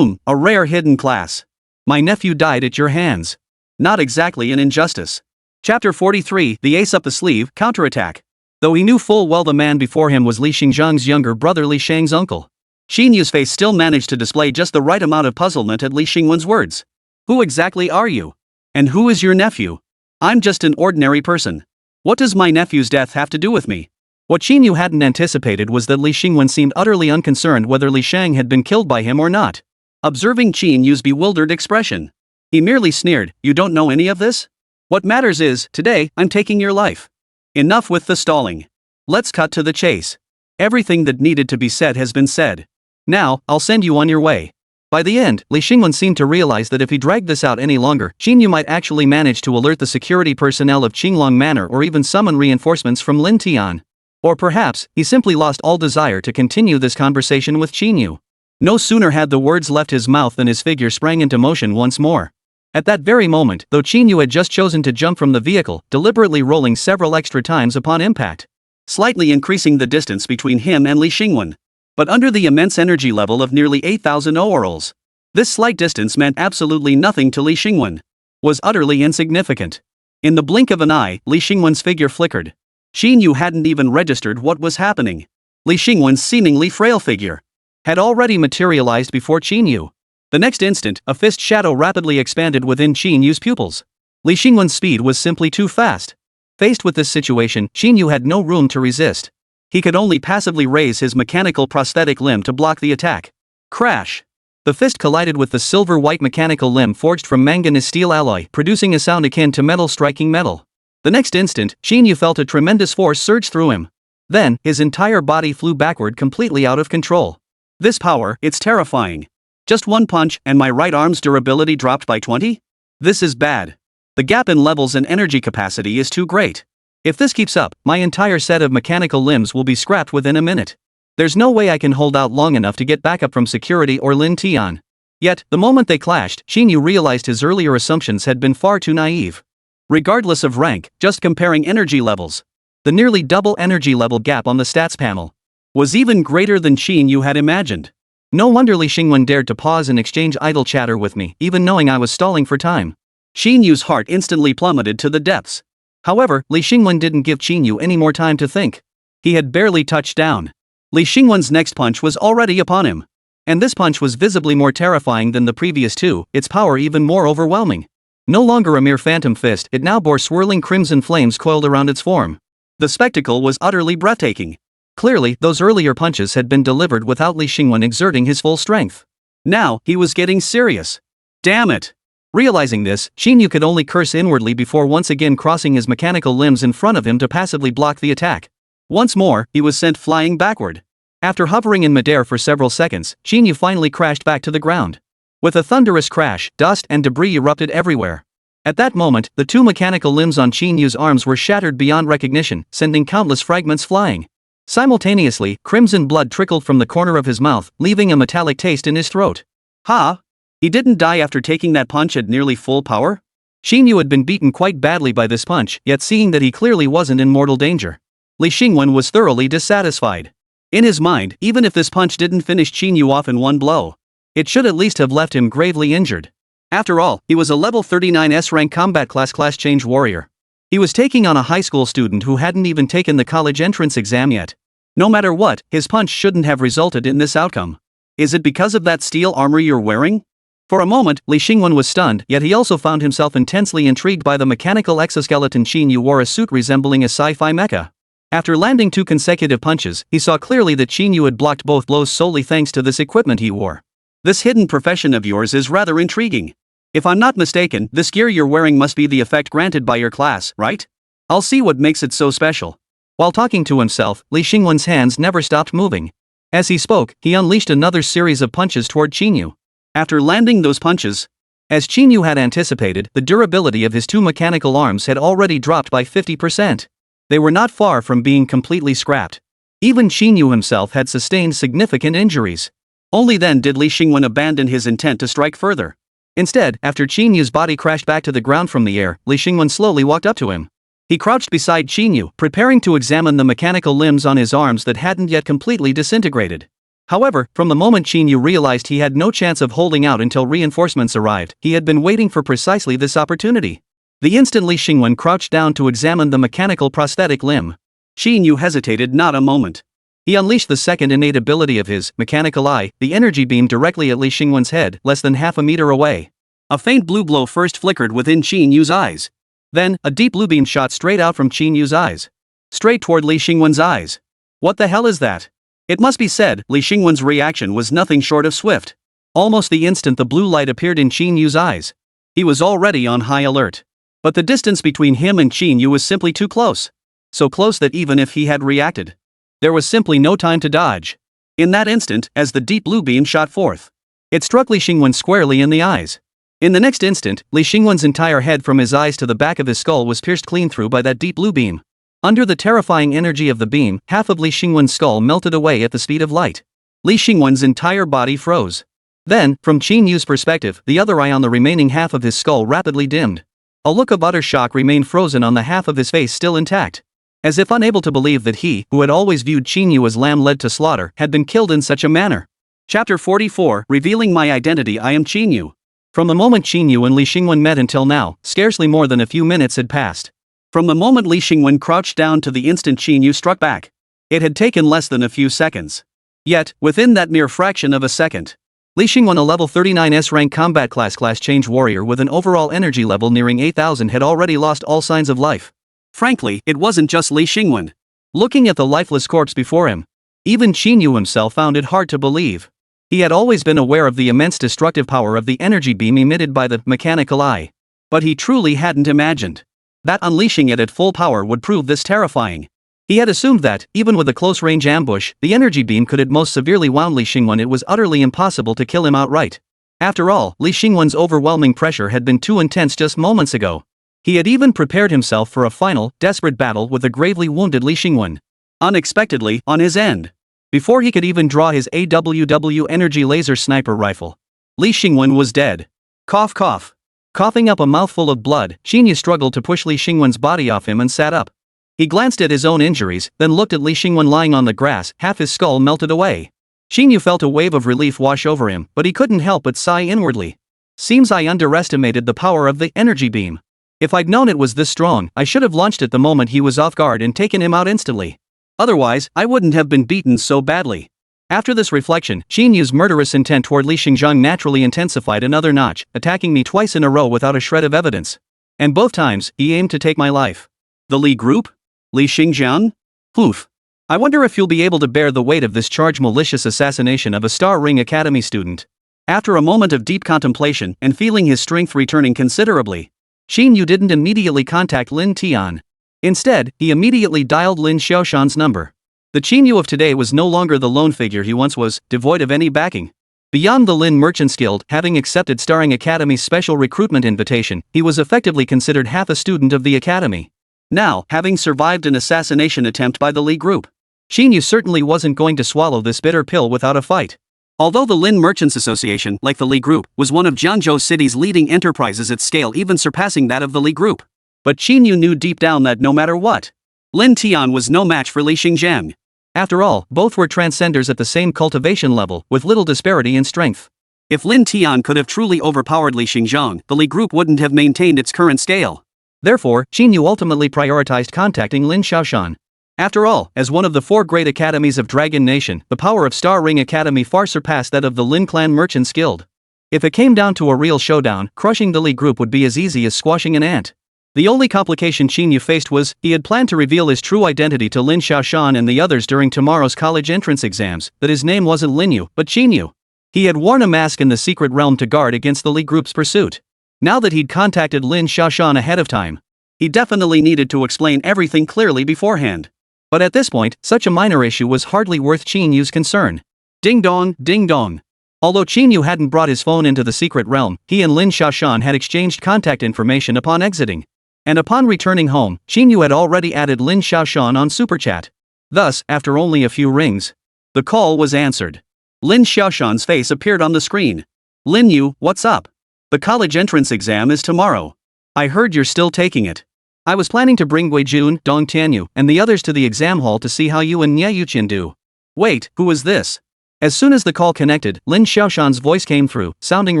A rare hidden class. My nephew died at your hands. Not exactly an injustice. Chapter 43, The Ace Up the Sleeve, Counterattack. Though he knew full well the man before him was Li Xingzhang's younger brother Li Shang's uncle, Qín Yǔ's face still managed to display just the right amount of puzzlement at Li Xingwen's words. Who exactly are you? And who is your nephew? I'm just an ordinary person. What does my nephew's death have to do with me? What Qín Yǔ hadn't anticipated was that Li Xingwen seemed utterly unconcerned whether Li Shang had been killed by him or not. Observing Qín Yǔ's bewildered expression, he merely sneered, You don't know any of this? What matters is, today, I'm taking your life. Enough with the stalling. Let's cut to the chase. Everything that needed to be said has been said. Now, I'll send you on your way. By the end, Li Xingwen seemed to realize that if he dragged this out any longer, Qín Yǔ might actually manage to alert the security personnel of Qinglong Manor or even summon reinforcements from Lin Tian. Or perhaps, he simply lost all desire to continue this conversation with Qín Yǔ. No sooner had the words left his mouth than his figure sprang into motion once more. At that very moment, though Qín Yǔ had just chosen to jump from the vehicle, deliberately rolling several extra times upon impact, slightly increasing the distance between him and Li Xingwen. But under the immense energy level of nearly 8,000 orals, this slight distance meant absolutely nothing to Li Xingwen. Was utterly insignificant. In the blink of an eye, Li Xingwen's figure flickered. Qín Yǔ hadn't even registered what was happening. Li Xingwen's seemingly frail figure had already materialized before Qín Yǔ. The next instant, a fist shadow rapidly expanded within Qín Yǔ's pupils. Li Xingwen's speed was simply too fast. Faced with this situation, Qín Yǔ had no room to resist. He could only passively raise his mechanical prosthetic limb to block the attack. Crash! The fist collided with the silver-white mechanical limb forged from manganese steel alloy, producing a sound akin to metal striking metal. The next instant, Qín Yǔ felt a tremendous force surge through him. Then, his entire body flew backward completely out of control. This power, it's terrifying. Just one punch and my right arm's durability dropped by 20? This is bad. The gap in levels and energy capacity is too great. If this keeps up, my entire set of mechanical limbs will be scrapped within a minute. There's no way I can hold out long enough to get backup from security or Lin Tian. Yet, the moment they clashed, Qín Yǔ realized his earlier assumptions had been far too naive. Regardless of rank, just comparing energy levels, the nearly double energy level gap on the stats panel was even greater than Qín Yǔ had imagined. No wonder Li Xingwen dared to pause and exchange idle chatter with me, even knowing I was stalling for time. Qín Yǔ's heart instantly plummeted to the depths. However, Li Xingwen didn't give Qín Yǔ any more time to think. He had barely touched down. Li Xingwen's next punch was already upon him. And this punch was visibly more terrifying than the previous two, its power even more overwhelming. No longer a mere phantom fist, it now bore swirling crimson flames coiled around its form. The spectacle was utterly breathtaking. Clearly, those earlier punches had been delivered without Li Xingwen exerting his full strength. Now, he was getting serious. Damn it! Realizing this, Qín Yǔ could only curse inwardly before once again crossing his mechanical limbs in front of him to passively block the attack. Once more, he was sent flying backward. After hovering in midair for several seconds, Qín Yǔ finally crashed back to the ground. With a thunderous crash, dust and debris erupted everywhere. At that moment, the two mechanical limbs on Qín Yǔ's arms were shattered beyond recognition, sending countless fragments flying. Simultaneously, crimson blood trickled from the corner of his mouth, leaving a metallic taste in his throat. Ha! He didn't die after taking that punch at nearly full power? Qín Yǔ had been beaten quite badly by this punch, yet seeing that he clearly wasn't in mortal danger, Li Xingwen was thoroughly dissatisfied. In his mind, even if this punch didn't finish Qín Yǔ off in one blow, it should at least have left him gravely injured. After all, he was a level 39 S-rank combat class change warrior. He was taking on a high school student who hadn't even taken the college entrance exam yet. No matter what, his punch shouldn't have resulted in this outcome. Is it because of that steel armor you're wearing? For a moment, Li Xingwen was stunned, yet he also found himself intensely intrigued by the mechanical exoskeleton Qín Yǔ wore, a suit resembling a sci-fi mecha. After landing 2 consecutive punches, he saw clearly that Qín Yǔ had blocked both blows solely thanks to this equipment he wore. This hidden profession of yours is rather intriguing. If I'm not mistaken, this gear you're wearing must be the effect granted by your class, right? I'll see what makes it so special. While talking to himself, Li Xingwen's hands never stopped moving. As he spoke, he unleashed another series of punches toward Qín Yǔ. After landing those punches, as Qín Yǔ had anticipated, the durability of his 2 mechanical arms had already dropped by 50%. They were not far from being completely scrapped. Even Qín Yǔ himself had sustained significant injuries. Only then did Li Xingwen abandon his intent to strike further. Instead, after Qín Yǔ's body crashed back to the ground from the air, Li Xingwen slowly walked up to him. He crouched beside Qín Yǔ, preparing to examine the mechanical limbs on his arms that hadn't yet completely disintegrated. However, from the moment Qín Yǔ realized he had no chance of holding out until reinforcements arrived, he had been waiting for precisely this opportunity. The instant Li Xingwen crouched down to examine the mechanical prosthetic limb, Qín Yǔ hesitated not a moment. He unleashed the second innate ability of his mechanical eye, the energy beam, directly at Li Xingwen's head, less than half a meter away. A faint blue glow first flickered within Qín Yǔ's eyes. Then, a deep blue beam shot straight out from Qín Yǔ's eyes, straight toward Li Xingwen's eyes. What the hell is that? It must be said, Li Xingwen's reaction was nothing short of swift. Almost the instant the blue light appeared in Qín Yǔ's eyes, he was already on high alert. But the distance between him and Qín Yǔ was simply too close. So close that even if he had reacted, there was simply no time to dodge. In that instant, as the deep blue beam shot forth, It struck Li Xingwen squarely in the eyes. In the next instant, Li Xingwen's entire head from his eyes to the back of his skull was pierced clean through by that deep blue beam. Under the terrifying energy of the beam, half of Li Xingwen's skull melted away at the speed of light. Li Xingwen's entire body froze. Then, from Qín Yǔ's perspective, the other eye on the remaining half of his skull rapidly dimmed. A look of utter shock remained frozen on the half of his face still intact. As if unable to believe that he, who had always viewed Qín Yǔ as lamb led to slaughter, had been killed in such a manner. Chapter 44, Revealing My Identity. I am Qín Yǔ. From the moment Qín Yǔ and Li Xingwen met until now, scarcely more than a few minutes had passed. From the moment Li Xingwen crouched down to the instant Qín Yǔ struck back, it had taken less than a few seconds. Yet, within that mere fraction of a second, Li Xingwen, a level 39 S-rank combat class change warrior with an overall energy level nearing 8,000, had already lost all signs of life. Frankly, it wasn't just Li Xingwen. Looking at the lifeless corpse before him, even Qín Yǔ himself found it hard to believe. He had always been aware of the immense destructive power of the energy beam emitted by the mechanical eye. But he truly hadn't imagined that unleashing it at full power would prove this terrifying. He had assumed that, even with a close-range ambush, the energy beam could at most severely wound Li Xingwen. It was utterly impossible to kill him outright. After all, Li Xingwen's overwhelming pressure had been too intense just moments ago. He had even prepared himself for a final, desperate battle with the gravely wounded Li Xingwen. Unexpectedly, on his end, before he could even draw his AWW energy laser sniper rifle, Li Xingwen was dead. Cough cough. Coughing up a mouthful of blood, Qín Yǔ struggled to push Li Xingwen's body off him and sat up. He glanced at his own injuries, then looked at Li Xingwen lying on the grass, half his skull melted away. Qín Yǔ felt a wave of relief wash over him, but he couldn't help but sigh inwardly. Seems I underestimated the power of the energy beam. If I'd known it was this strong, I should have launched it the moment he was off guard and taken him out instantly. Otherwise, I wouldn't have been beaten so badly. After this reflection, Qín Yǔ's murderous intent toward Li Xingzhang naturally intensified another notch, attacking me twice in a row without a shred of evidence. And both times, he aimed to take my life. The Li group? Li Xingzhang? Oof. I wonder if you'll be able to bear the weight of this charge: malicious assassination of a Star Ring Academy student. After a moment of deep contemplation and feeling his strength returning considerably, Qín Yǔ didn't immediately contact Lin Tian. Instead, he immediately dialed Lin Xiaoshan's number. The Qín Yǔ of today was no longer the lone figure he once was, devoid of any backing. Beyond the Lin Merchants Guild having accepted Star Ring Academy's special recruitment invitation, he was effectively considered half a student of the academy. Now, having survived an assassination attempt by the Li group, Qín Yǔ certainly wasn't going to swallow this bitter pill without a fight. Although the Lin Merchants Association, like the Li group, was one of Jiangzhou City's leading enterprises at scale, even surpassing that of the Li group, but Qín Yǔ knew deep down that no matter what, Lin Tian was no match for Li Xingzhang. After all, both were transcenders at the same cultivation level, with little disparity in strength. If Lin Tian could have truly overpowered Li Xingzhang, the Li group wouldn't have maintained its current scale. Therefore, Qín Yǔ ultimately prioritized contacting Lin Xiaoshan. After all, as one of the 4 great academies of Dragon Nation, the power of Star Ring Academy far surpassed that of the Lin Clan Merchants Guild. If it came down to a real showdown, crushing the Li group would be as easy as squashing an ant. The only complication Qín Yǔ faced was, he had planned to reveal his true identity to Lin Xiaoshan and the others during tomorrow's college entrance exams, that his name wasn't Lin Yǔ, but Qín Yǔ. He had worn a mask in the secret realm to guard against the Li group's pursuit. Now that he'd contacted Lin Xiaoshan ahead of time, he definitely needed to explain everything clearly beforehand. But at this point, such a minor issue was hardly worth Qín Yǔ's concern. Ding dong, ding dong. Although Qín Yǔ hadn't brought his phone into the secret realm, he and Lin Xiaoshan had exchanged contact information upon exiting. And upon returning home, Qín Yǔ had already added Lin Xiaoshan on SuperChat. Thus, after only a few rings, the call was answered. Lin Xiaoshan's face appeared on the screen. Lin Yǔ, what's up? The college entrance exam is tomorrow. I heard you're still taking it. I was planning to bring Guijun, Dong Tianyu, and the others to the exam hall to see how you and Niè Yǔqiān do. Wait, who is this? As soon as the call connected, Lin Xiaoshan's voice came through, sounding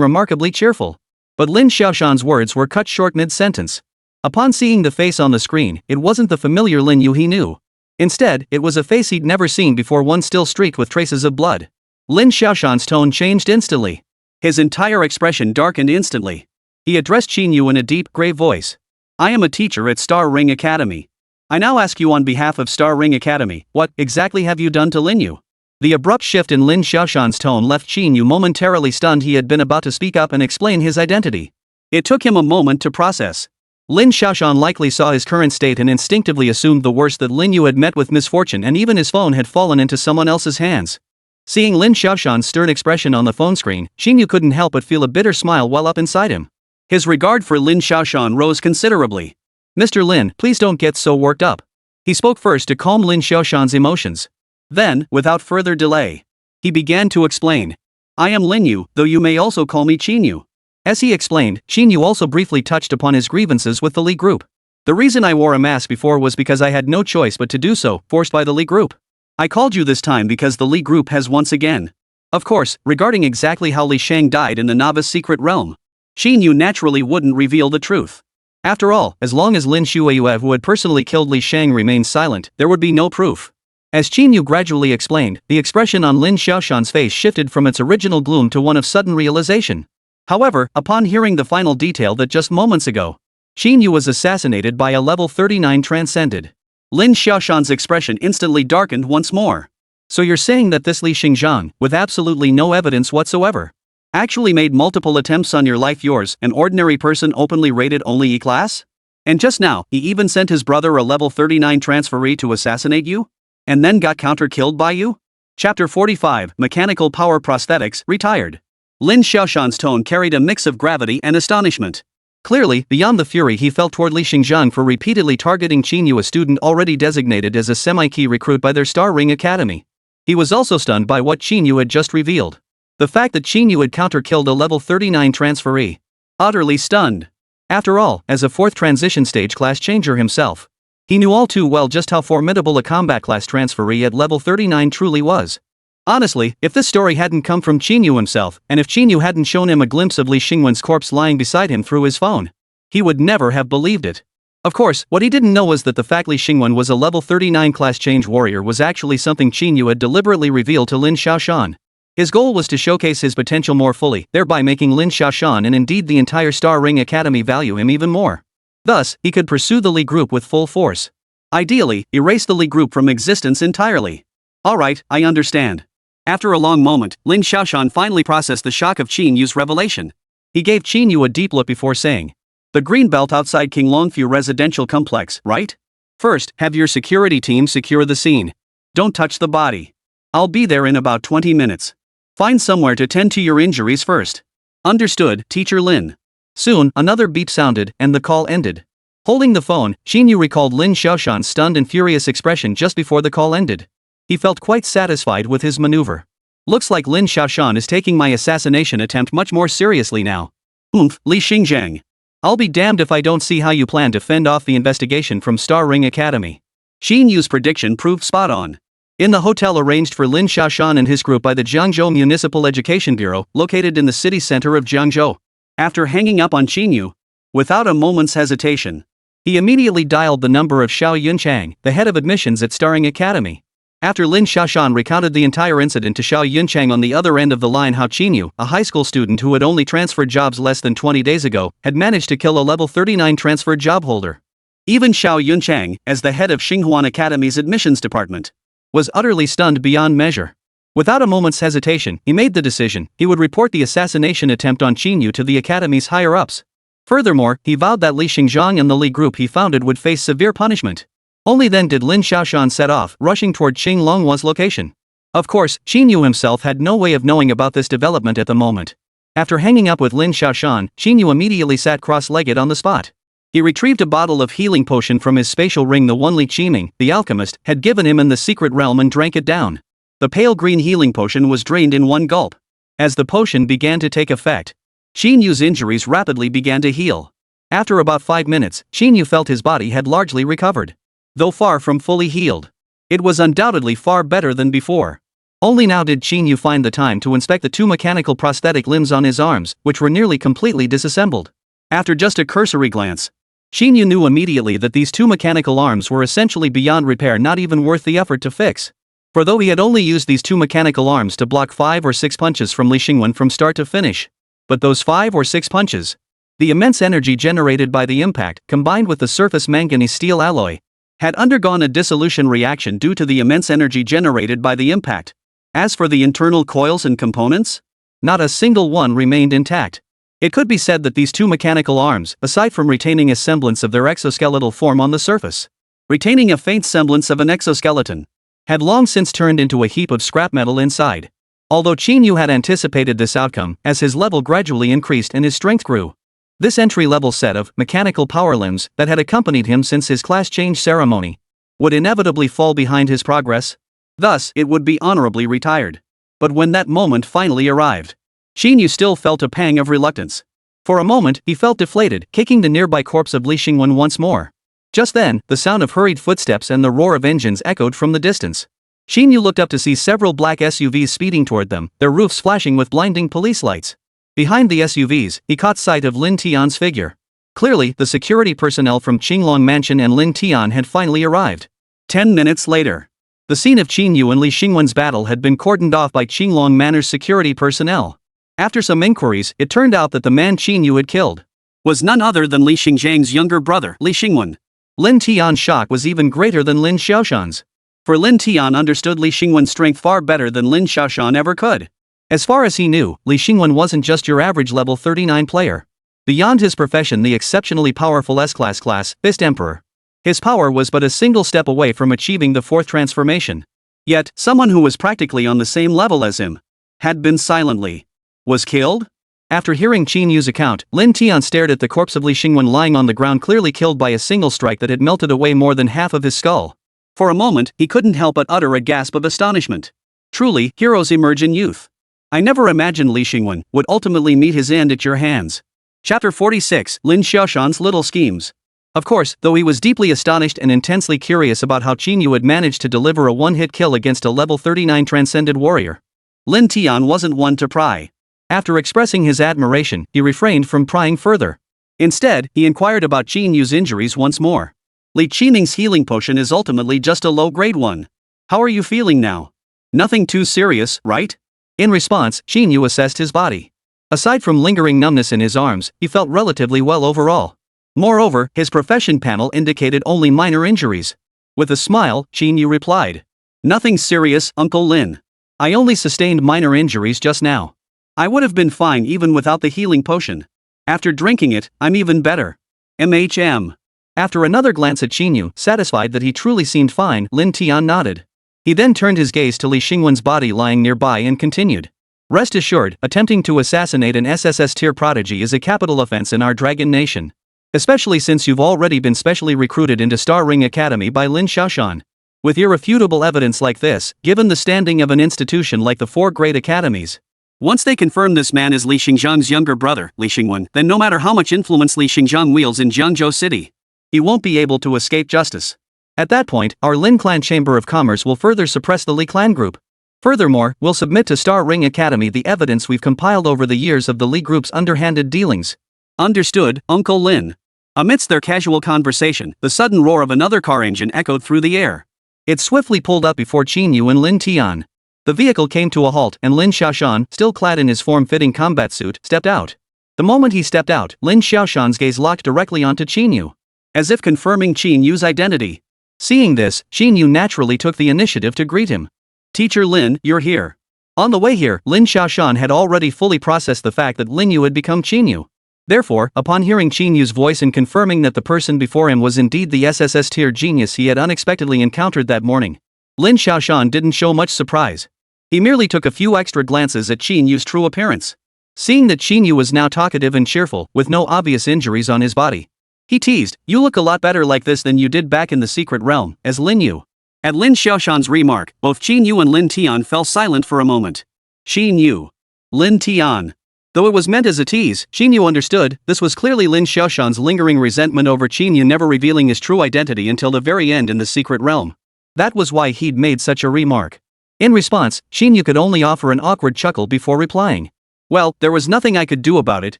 remarkably cheerful. But Lin Xiaoshan's words were cut short mid-sentence. Upon seeing the face on the screen, it wasn't the familiar Lin Yǔ he knew. Instead, it was a face he'd never seen before, one still streaked with traces of blood. Lin Xiaoshan's tone changed instantly. His entire expression darkened instantly. He addressed Qín Yǔ in a deep, grave voice. I am a teacher at Star Ring Academy. I now ask you on behalf of Star Ring Academy, what exactly have you done to Lin Yǔ? The abrupt shift in Lin Xiaoshan's tone left Qín Yǔ momentarily stunned. He had been about to speak up and explain his identity. It took him a moment to process. Lin Xiaoshan likely saw his current state and instinctively assumed the worst, that Lin Yǔ had met with misfortune and even his phone had fallen into someone else's hands. Seeing Lin Xiaoshan's stern expression on the phone screen, Qín Yǔ couldn't help but feel a bitter smile well up inside him. His regard for Lin Xiaoshan rose considerably. "Mr. Lin, please don't get so worked up." He spoke first to calm Lin Xiaoshan's emotions. Then, without further delay, he began to explain. "I am Lin Yǔ, though you may also call me Qín Yǔ." As he explained, Qín Yǔ also briefly touched upon his grievances with the Li group. "The reason I wore a mask before was because I had no choice but to do so, forced by the Li group. I called you this time because the Li group has once again." Of course, regarding exactly how Li Shang died in the novice secret realm, Qín Yǔ naturally wouldn't reveal the truth. After all, as long as Lin Xueyue, who had personally killed Li Shang, remained silent, there would be no proof. As Qín Yǔ gradually explained, the expression on Lin Xiaoshan's face shifted from its original gloom to one of sudden realization. However, upon hearing the final detail that just moments ago, Qín Yǔ was assassinated by a level 39 transcended, Lin Xiaoshan's expression instantly darkened once more. "So you're saying that this Li Xingzhang, with absolutely no evidence whatsoever, actually made multiple attempts on your life, yours, an ordinary person openly rated only E-class? And just now, he even sent his brother, a level 39 transferee, to assassinate you? And then got counter-killed by you?" Chapter 45, Mechanical Power Prosthetics, Retired. Lin Xiaoshan's tone carried a mix of gravity and astonishment. Clearly, beyond the fury he felt toward Li Xingzhang for repeatedly targeting Qín Yǔ, a student already designated as a semi-key recruit by their Star Ring Academy, he was also stunned by what Qín Yǔ had just revealed. The fact that Qín Yǔ had counter-killed a level 39 transferee. Utterly stunned. After all, as a 4th transition stage class changer himself, he knew all too well just how formidable a combat class transferee at level 39 truly was. Honestly, if this story hadn't come from Qín Yǔ himself, and if Qín Yǔ hadn't shown him a glimpse of Li Xingwen's corpse lying beside him through his phone, he would never have believed it. Of course, what he didn't know was that the fact Li Xingwen was a level 39 class change warrior was actually something Qín Yǔ had deliberately revealed to Lin Xiaoshan. His goal was to showcase his potential more fully, thereby making Lin Xiaoshan and indeed the entire Star Ring Academy value him even more. Thus, he could pursue the Li group with full force. Ideally, erase the Li group from existence entirely. "Alright, I understand." After a long moment, Lin Xiaoshan finally processed the shock of Qín Yǔ's revelation. He gave Qín Yǔ a deep look before saying, "The green belt outside King Longfu residential complex, right? First, have your security team secure the scene. Don't touch the body. I'll be there in about 20 minutes. Find somewhere to tend to your injuries first." "Understood, Teacher Lin." Soon, another beep sounded, and the call ended. Holding the phone, Qín Yǔ recalled Lin Xiaoshan's stunned and furious expression just before the call ended. He felt quite satisfied with his maneuver. "Looks like Lin Xiaoshan is taking my assassination attempt much more seriously now. Li Xingzhang. I'll be damned if I don't see how you plan to fend off the investigation from Star Ring Academy." Qín Yǔ's prediction proved spot on. In the hotel arranged for Lin Xiaoshan and his group by the Jiangzhou Municipal Education Bureau, located in the city center of Jiangzhou, after hanging up on Qín Yǔ, without a moment's hesitation, he immediately dialed the number of Xiao Yunchang, the head of admissions at Star Ring Academy. After Lin Xiaoshan recounted the entire incident to Xiao Yunchang on the other end of the line, how Qín Yǔ, a high school student who had only transferred jobs less than 20 days ago, had managed to kill a level 39 transferred job holder. Even Xiao Yunchang, as the head of Xinghuan Academy's admissions department, was utterly stunned beyond measure. Without a moment's hesitation, he made the decision he would report the assassination attempt on Qín Yǔ to the academy's higher-ups. Furthermore, he vowed that Li Xingzhang and the Li group he founded would face severe punishment. Only then did Lin Xiaoshan set off, rushing toward Qing Longhua's location. Of course, Qín Yǔ himself had no way of knowing about this development at the moment. After hanging up with Lin Xiaoshan, Qín Yǔ immediately sat cross-legged on the spot. He retrieved a bottle of healing potion from his spatial ring the one Li Qiming, the alchemist, had given him in the secret realm and drank it down. The pale green healing potion was drained in one gulp. As the potion began to take effect, Qín Yǔ's injuries rapidly began to heal. After about 5 minutes, Qín Yǔ felt his body had largely recovered. Though far from fully healed, it was undoubtedly far better than before. Only now did Qín Yǔ find the time to inspect the 2 mechanical prosthetic limbs on his arms, which were nearly completely disassembled. After just a cursory glance, Qín Yǔ knew immediately that these 2 mechanical arms were essentially beyond repair, not even worth the effort to fix. For though he had only used these 2 mechanical arms to block 5 or 6 punches from Li Xingwen from start to finish, but those 5 or 6 punches, the immense energy generated by the impact, combined with the surface manganese steel alloy, had undergone a dissolution reaction due to the immense energy generated by the impact. As for the internal coils and components, not a single one remained intact. It could be said that these 2 mechanical arms, aside from retaining a semblance of their exoskeletal form on the surface, retaining a faint semblance of an exoskeleton, had long since turned into a heap of scrap metal inside. Although Qín Yǔ had anticipated this outcome as his level gradually increased and his strength grew. This entry-level set of mechanical power limbs that had accompanied him since his class change ceremony would inevitably fall behind his progress. Thus, it would be honorably retired. But when that moment finally arrived, Qín Yǔ still felt a pang of reluctance. For a moment, he felt deflated, kicking the nearby corpse of Li Xingwen once more. Just then, the sound of hurried footsteps and the roar of engines echoed from the distance. Qín Yǔ looked up to see several black SUVs speeding toward them, their roofs flashing with blinding police lights. Behind the SUVs, he caught sight of Lin Tian's figure. Clearly, the security personnel from Qinglong Mansion and Lin Tian had finally arrived. 10 minutes later, the scene of Qín Yǔ and Li Xingwen's battle had been cordoned off by Qinglong Manor's security personnel. After some inquiries, it turned out that the man Qín Yǔ had killed was none other than Li Xingzhang's younger brother, Li Xingwen. Lin Tian's shock was even greater than Lin Xiaoshan's. For Lin Tian understood Li Xingwen's strength far better than Lin Xiaoshan ever could. As far as he knew, Li Xingwen wasn't just your average level 39 player. Beyond his profession, the exceptionally powerful S-class Fist Emperor. His power was but a single step away from achieving the fourth transformation. Yet, someone who was practically on the same level as him had been silently was killed? After hearing Qín Yǔ's account, Lin Tian stared at the corpse of Li Xingwen lying on the ground, clearly killed by a single strike that had melted away more than half of his skull. For a moment, he couldn't help but utter a gasp of astonishment. Truly, heroes emerge in youth. I never imagined Li Xingwen would ultimately meet his end at your hands. Chapter 46, Lin Xiaoshan's Little Schemes. Of course, though he was deeply astonished and intensely curious about how Qín Yǔ had managed to deliver a one-hit kill against a level 39 transcended warrior, Lin Tian wasn't one to pry. After expressing his admiration, he refrained from prying further. Instead, he inquired about Qín Yǔ's injuries once more. Li Qining's healing potion is ultimately just a low-grade one. How are you feeling now? Nothing too serious, right? In response, Qín Yǔ assessed his body. Aside from lingering numbness in his arms, he felt relatively well overall. Moreover, his profession panel indicated only minor injuries. With a smile, Qín Yǔ replied, "Nothing serious, Uncle Lin. I only sustained minor injuries just now. I would have been fine even without the healing potion. After drinking it, I'm even better. MHM. After another glance at Qín Yǔ, satisfied that he truly seemed fine, Lin Tian nodded. He then turned his gaze to Li Xingwen's body lying nearby and continued. Rest assured, attempting to assassinate an SSS tier prodigy is a capital offense in our Dragon Nation. Especially since you've already been specially recruited into Star Ring Academy by Lin Xiaoshan. With irrefutable evidence like this, given the standing of an institution like the four great academies, once they confirm this man is Li Xingzhang's younger brother, Li Xingwen, then no matter how much influence Li Xingzhang wields in Jiangzhou City, he won't be able to escape justice. At that point, our Lin Clan Chamber of Commerce will further suppress the Li Clan group. Furthermore, we'll submit to Star Ring Academy the evidence we've compiled over the years of the Li group's underhanded dealings. Understood, Uncle Lin. Amidst their casual conversation, the sudden roar of another car engine echoed through the air. It swiftly pulled up before Qín Yǔ and Lin Tian. The vehicle came to a halt and Lin Xiaoshan, still clad in his form-fitting combat suit, stepped out. The moment he stepped out, Lin Xiaoshan's gaze locked directly onto Qín Yǔ, as if confirming Qín Yǔ's identity. Seeing this, Qín Yǔ naturally took the initiative to greet him. Teacher Lin, you're here. On the way here, Lin Xiaoshan had already fully processed the fact that Lin Yǔ had become Qín Yǔ. Therefore, upon hearing Qín Yǔ's voice and confirming that the person before him was indeed the SSS tier genius he had unexpectedly encountered that morning, Lin Xiaoshan didn't show much surprise. He merely took a few extra glances at Qín Yǔ's true appearance. Seeing that Qín Yǔ was now talkative and cheerful, with no obvious injuries on his body, he teased, "You look a lot better like this than you did back in the secret realm, as Lin Yǔ." At Lin Xiaoshan's remark, both Qín Yǔ and Lin Tian fell silent for a moment. Qín Yǔ. Lin Tian. Though it was meant as a tease, Qín Yǔ understood, this was clearly Lin Xiaoshan's lingering resentment over Qín Yǔ never revealing his true identity until the very end in the secret realm. That was why he'd made such a remark. In response, Qín Yǔ could only offer an awkward chuckle before replying. Well, there was nothing I could do about it,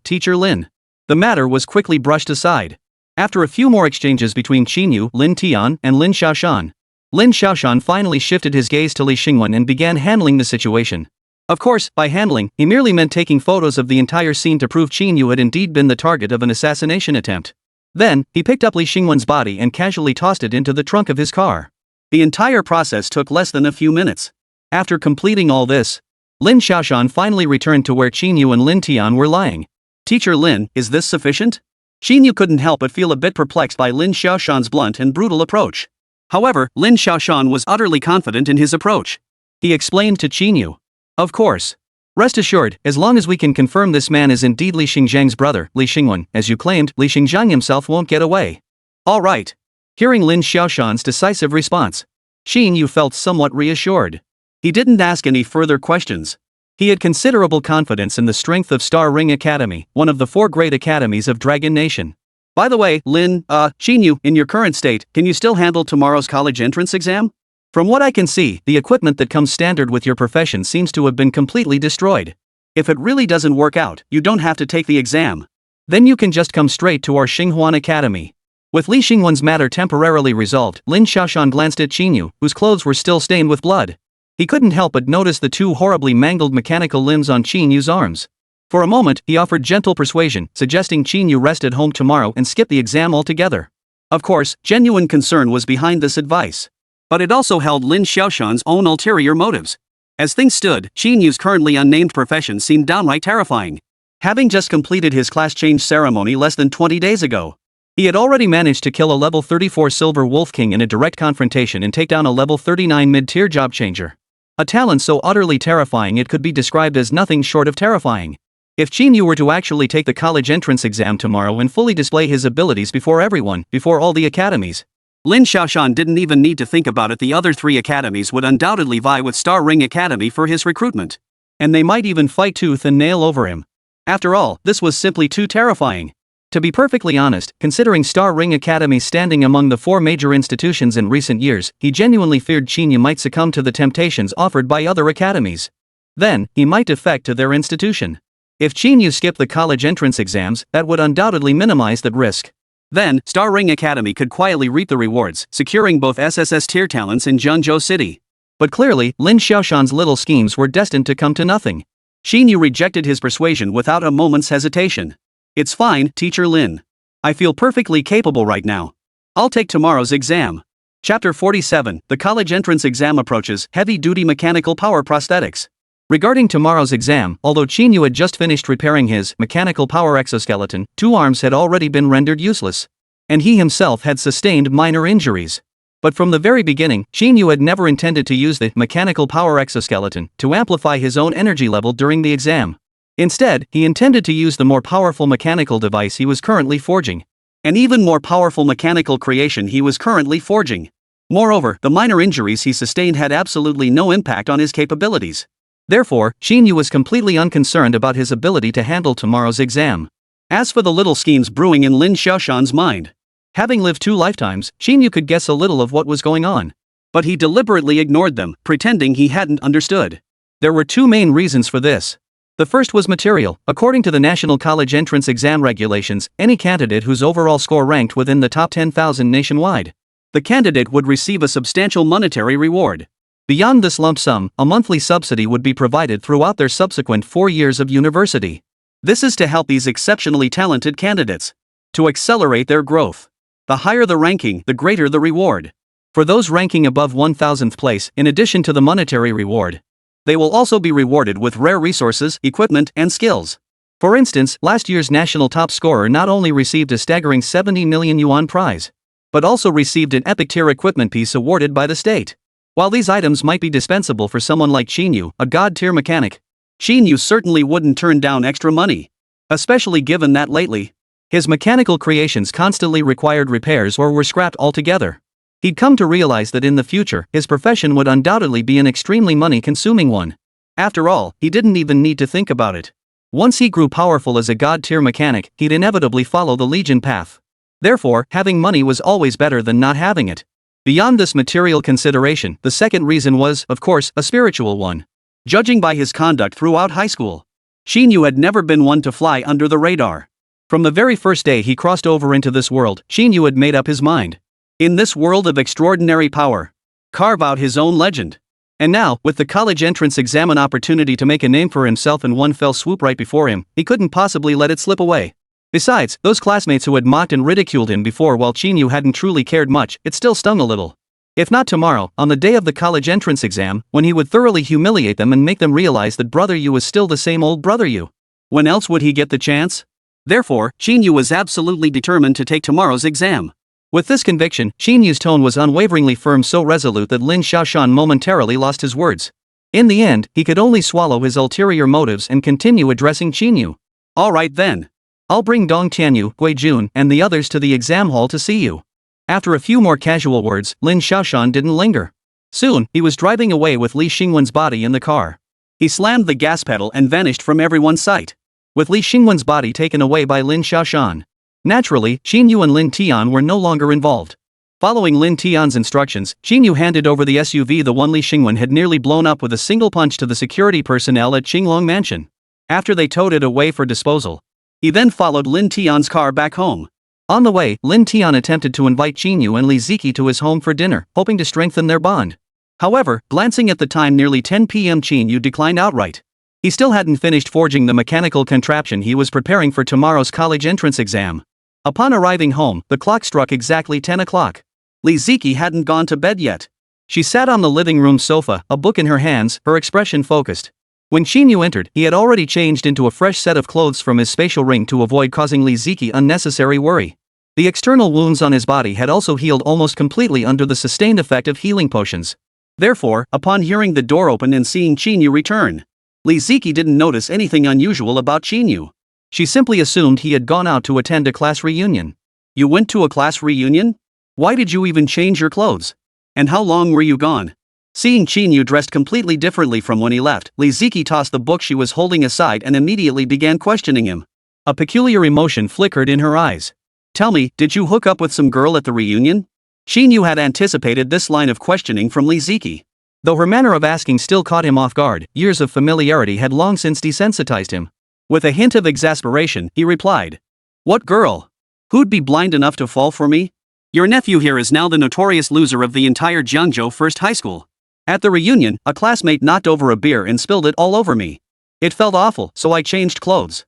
Teacher Lin. The matter was quickly brushed aside. After a few more exchanges between Qín Yǔ, Lin Tian, and Lin Xiaoshan finally shifted his gaze to Li Xingwen and began handling the situation. Of course, by handling, he merely meant taking photos of the entire scene to prove Qín Yǔ had indeed been the target of an assassination attempt. Then, he picked up Li Xingwen's body and casually tossed it into the trunk of his car. The entire process took less than a few minutes. After completing all this, Lin Xiaoshan finally returned to where Qín Yǔ and Lin Tian were lying. Teacher Lin, is this sufficient? Qín Yǔ couldn't help but feel a bit perplexed by Lin Xiaoshan's blunt and brutal approach. However, Lin Xiaoshan was utterly confident in his approach. He explained to Qín Yǔ. Of course. Rest assured, as long as we can confirm this man is indeed Li Xingjiang's brother, Li Xingwen, as you claimed, Li Xingjiang himself won't get away. All right. Hearing Lin Xiaoshan's decisive response, Qín Yǔ felt somewhat reassured. He didn't ask any further questions. He had considerable confidence in the strength of Star Ring Academy, one of the 4 great academies of Dragon Nation. By the way, Qín Yǔ, in your current state, can you still handle tomorrow's college entrance exam? From what I can see, the equipment that comes standard with your profession seems to have been completely destroyed. If it really doesn't work out, you don't have to take the exam. Then you can just come straight to our Xinghuan Academy. With Li Xingwen's matter temporarily resolved, Lin Xiaoshan glanced at Qín Yǔ, whose clothes were still stained with blood. He couldn't help but notice the 2 horribly mangled mechanical limbs on Qín Yǔ's arms. For a moment, he offered gentle persuasion, suggesting Qín Yǔ rest at home tomorrow and skip the exam altogether. Of course, genuine concern was behind this advice. But it also held Lin Xiaoshan's own ulterior motives. As things stood, Qín Yǔ's currently unnamed profession seemed downright terrifying. Having just completed his class change ceremony less than 20 days ago, he had already managed to kill a level 34 Silver Wolf King in a direct confrontation and take down a level 39 mid-tier job changer. A talent so utterly terrifying it could be described as nothing short of terrifying. If Qín Yǔ were to actually take the college entrance exam tomorrow and fully display his abilities before everyone, before all the academies, Lin Xiaoshan didn't even need to think about it. The other 3 academies would undoubtedly vie with Star Ring Academy for his recruitment. And they might even fight tooth and nail over him. After all, this was simply too terrifying. To be perfectly honest, considering Star Ring Academy's standing among the 4 major institutions in recent years, he genuinely feared Qín Yǔ might succumb to the temptations offered by other academies. Then, he might defect to their institution. If Qín Yǔ skipped the college entrance exams, that would undoubtedly minimize that risk. Then, Star Ring Academy could quietly reap the rewards, securing both SSS tier talents in Zhengzhou City. But clearly, Lin Xiaoshan's little schemes were destined to come to nothing. Qín Yǔ rejected his persuasion without a moment's hesitation. It's fine, Teacher Lin. I feel perfectly capable right now. I'll take tomorrow's exam. Chapter 47, The College Entrance Exam Approaches, Heavy-Duty Mechanical Power Prosthetics. Regarding tomorrow's exam, although Qín Yǔ had just finished repairing his mechanical power exoskeleton, 2 arms had already been rendered useless. And he himself had sustained minor injuries. But from the very beginning, Qín Yǔ had never intended to use the mechanical power exoskeleton to amplify his own energy level during the exam. Instead, he intended to use the more powerful mechanical device he was currently forging. An even more powerful mechanical creation he was currently forging. Moreover, the minor injuries he sustained had absolutely no impact on his capabilities. Therefore, Qín Yǔ was completely unconcerned about his ability to handle tomorrow's exam. As for the little schemes brewing in Lin Xiaoshan's mind, having lived 2 lifetimes, Qín Yǔ could guess a little of what was going on. But he deliberately ignored them, pretending he hadn't understood. There were 2 main reasons for this. The first was material. According to the National College Entrance Exam regulations, any candidate whose overall score ranked within the top 10,000 nationwide, the candidate would receive a substantial monetary reward. Beyond this lump sum, a monthly subsidy would be provided throughout their subsequent 4 years of university. This is to help these exceptionally talented candidates to accelerate their growth. The higher the ranking, the greater the reward. For those ranking above 1000th place, in addition to the monetary reward, they will also be rewarded with rare resources, equipment, and skills. For instance, last year's national top scorer not only received a staggering 70 million yuan prize, but also received an epic-tier equipment piece awarded by the state. While these items might be dispensable for someone like Qín Yǔ, a god-tier mechanic, Qín Yǔ certainly wouldn't turn down extra money. Especially given that lately, his mechanical creations constantly required repairs or were scrapped altogether. He'd come to realize that in the future, his profession would undoubtedly be an extremely money-consuming one. After all, he didn't even need to think about it. Once he grew powerful as a god-tier mechanic, he'd inevitably follow the Legion path. Therefore, having money was always better than not having it. Beyond this material consideration, the second reason was, of course, a spiritual one. Judging by his conduct throughout high school, Qín Yǔ had never been one to fly under the radar. From the very first day he crossed over into this world, Qín Yǔ had made up his mind. In this world of extraordinary power, carve out his own legend. And now, with the college entrance exam an opportunity to make a name for himself in one fell swoop right before him, he couldn't possibly let it slip away. Besides, those classmates who had mocked and ridiculed him before while Qín Yǔ hadn't truly cared much, it still stung a little. If not tomorrow, on the day of the college entrance exam, when he would thoroughly humiliate them and make them realize that Brother Yǔ was still the same old Brother Yǔ. When else would he get the chance? Therefore, Qín Yǔ was absolutely determined to take tomorrow's exam. With this conviction, Qín Yǔ's tone was unwaveringly firm, so resolute that Lin Xiaoshan momentarily lost his words. In the end, he could only swallow his ulterior motives and continue addressing Qín Yǔ. Alright then. I'll bring Dong Tianyu, Gui Jun, and the others to the exam hall to see you. After a few more casual words, Lin Xiaoshan didn't linger. Soon, he was driving away with Li Xingwen's body in the car. He slammed the gas pedal and vanished from everyone's sight, with Li Xingwen's body taken away by Lin Xiaoshan. Naturally, Qín Yǔ and Lin Tian were no longer involved. Following Lin Tian's instructions, Qín Yǔ handed over the SUV, the one Li Xingwen had nearly blown up, with a single punch to the security personnel at Qinglong Mansion. After they towed it away for disposal, he then followed Lin Tian's car back home. On the way, Lin Tian attempted to invite Qín Yǔ and Li Ziki to his home for dinner, hoping to strengthen their bond. However, glancing at the time, nearly 10 p.m., Qín Yǔ declined outright. He still hadn't finished forging the mechanical contraption he was preparing for tomorrow's college entrance exam. Upon arriving home, the clock struck exactly 10 o'clock. Li Ziki hadn't gone to bed yet. She sat on the living room sofa, a book in her hands, her expression focused. When Qín Yǔ entered, he had already changed into a fresh set of clothes from his spatial ring to avoid causing Li Ziki unnecessary worry. The external wounds on his body had also healed almost completely under the sustained effect of healing potions. Therefore, upon hearing the door open and seeing Qín Yǔ return, Li Ziki didn't notice anything unusual about Qín Yǔ. She simply assumed he had gone out to attend a class reunion. You went to a class reunion? Why did you even change your clothes? And how long were you gone? Seeing Qín Yǔ dressed completely differently from when he left, Li Ziki tossed the book she was holding aside and immediately began questioning him. A peculiar emotion flickered in her eyes. Tell me, did you hook up with some girl at the reunion? Qín Yǔ had anticipated this line of questioning from Li Ziki. Though her manner of asking still caught him off guard, years of familiarity had long since desensitized him. With a hint of exasperation, he replied. What girl? Who'd be blind enough to fall for me? Your nephew here is now the notorious loser of the entire Jiangzhou First High School. At the reunion, a classmate knocked over a beer and spilled it all over me. It felt awful, so I changed clothes.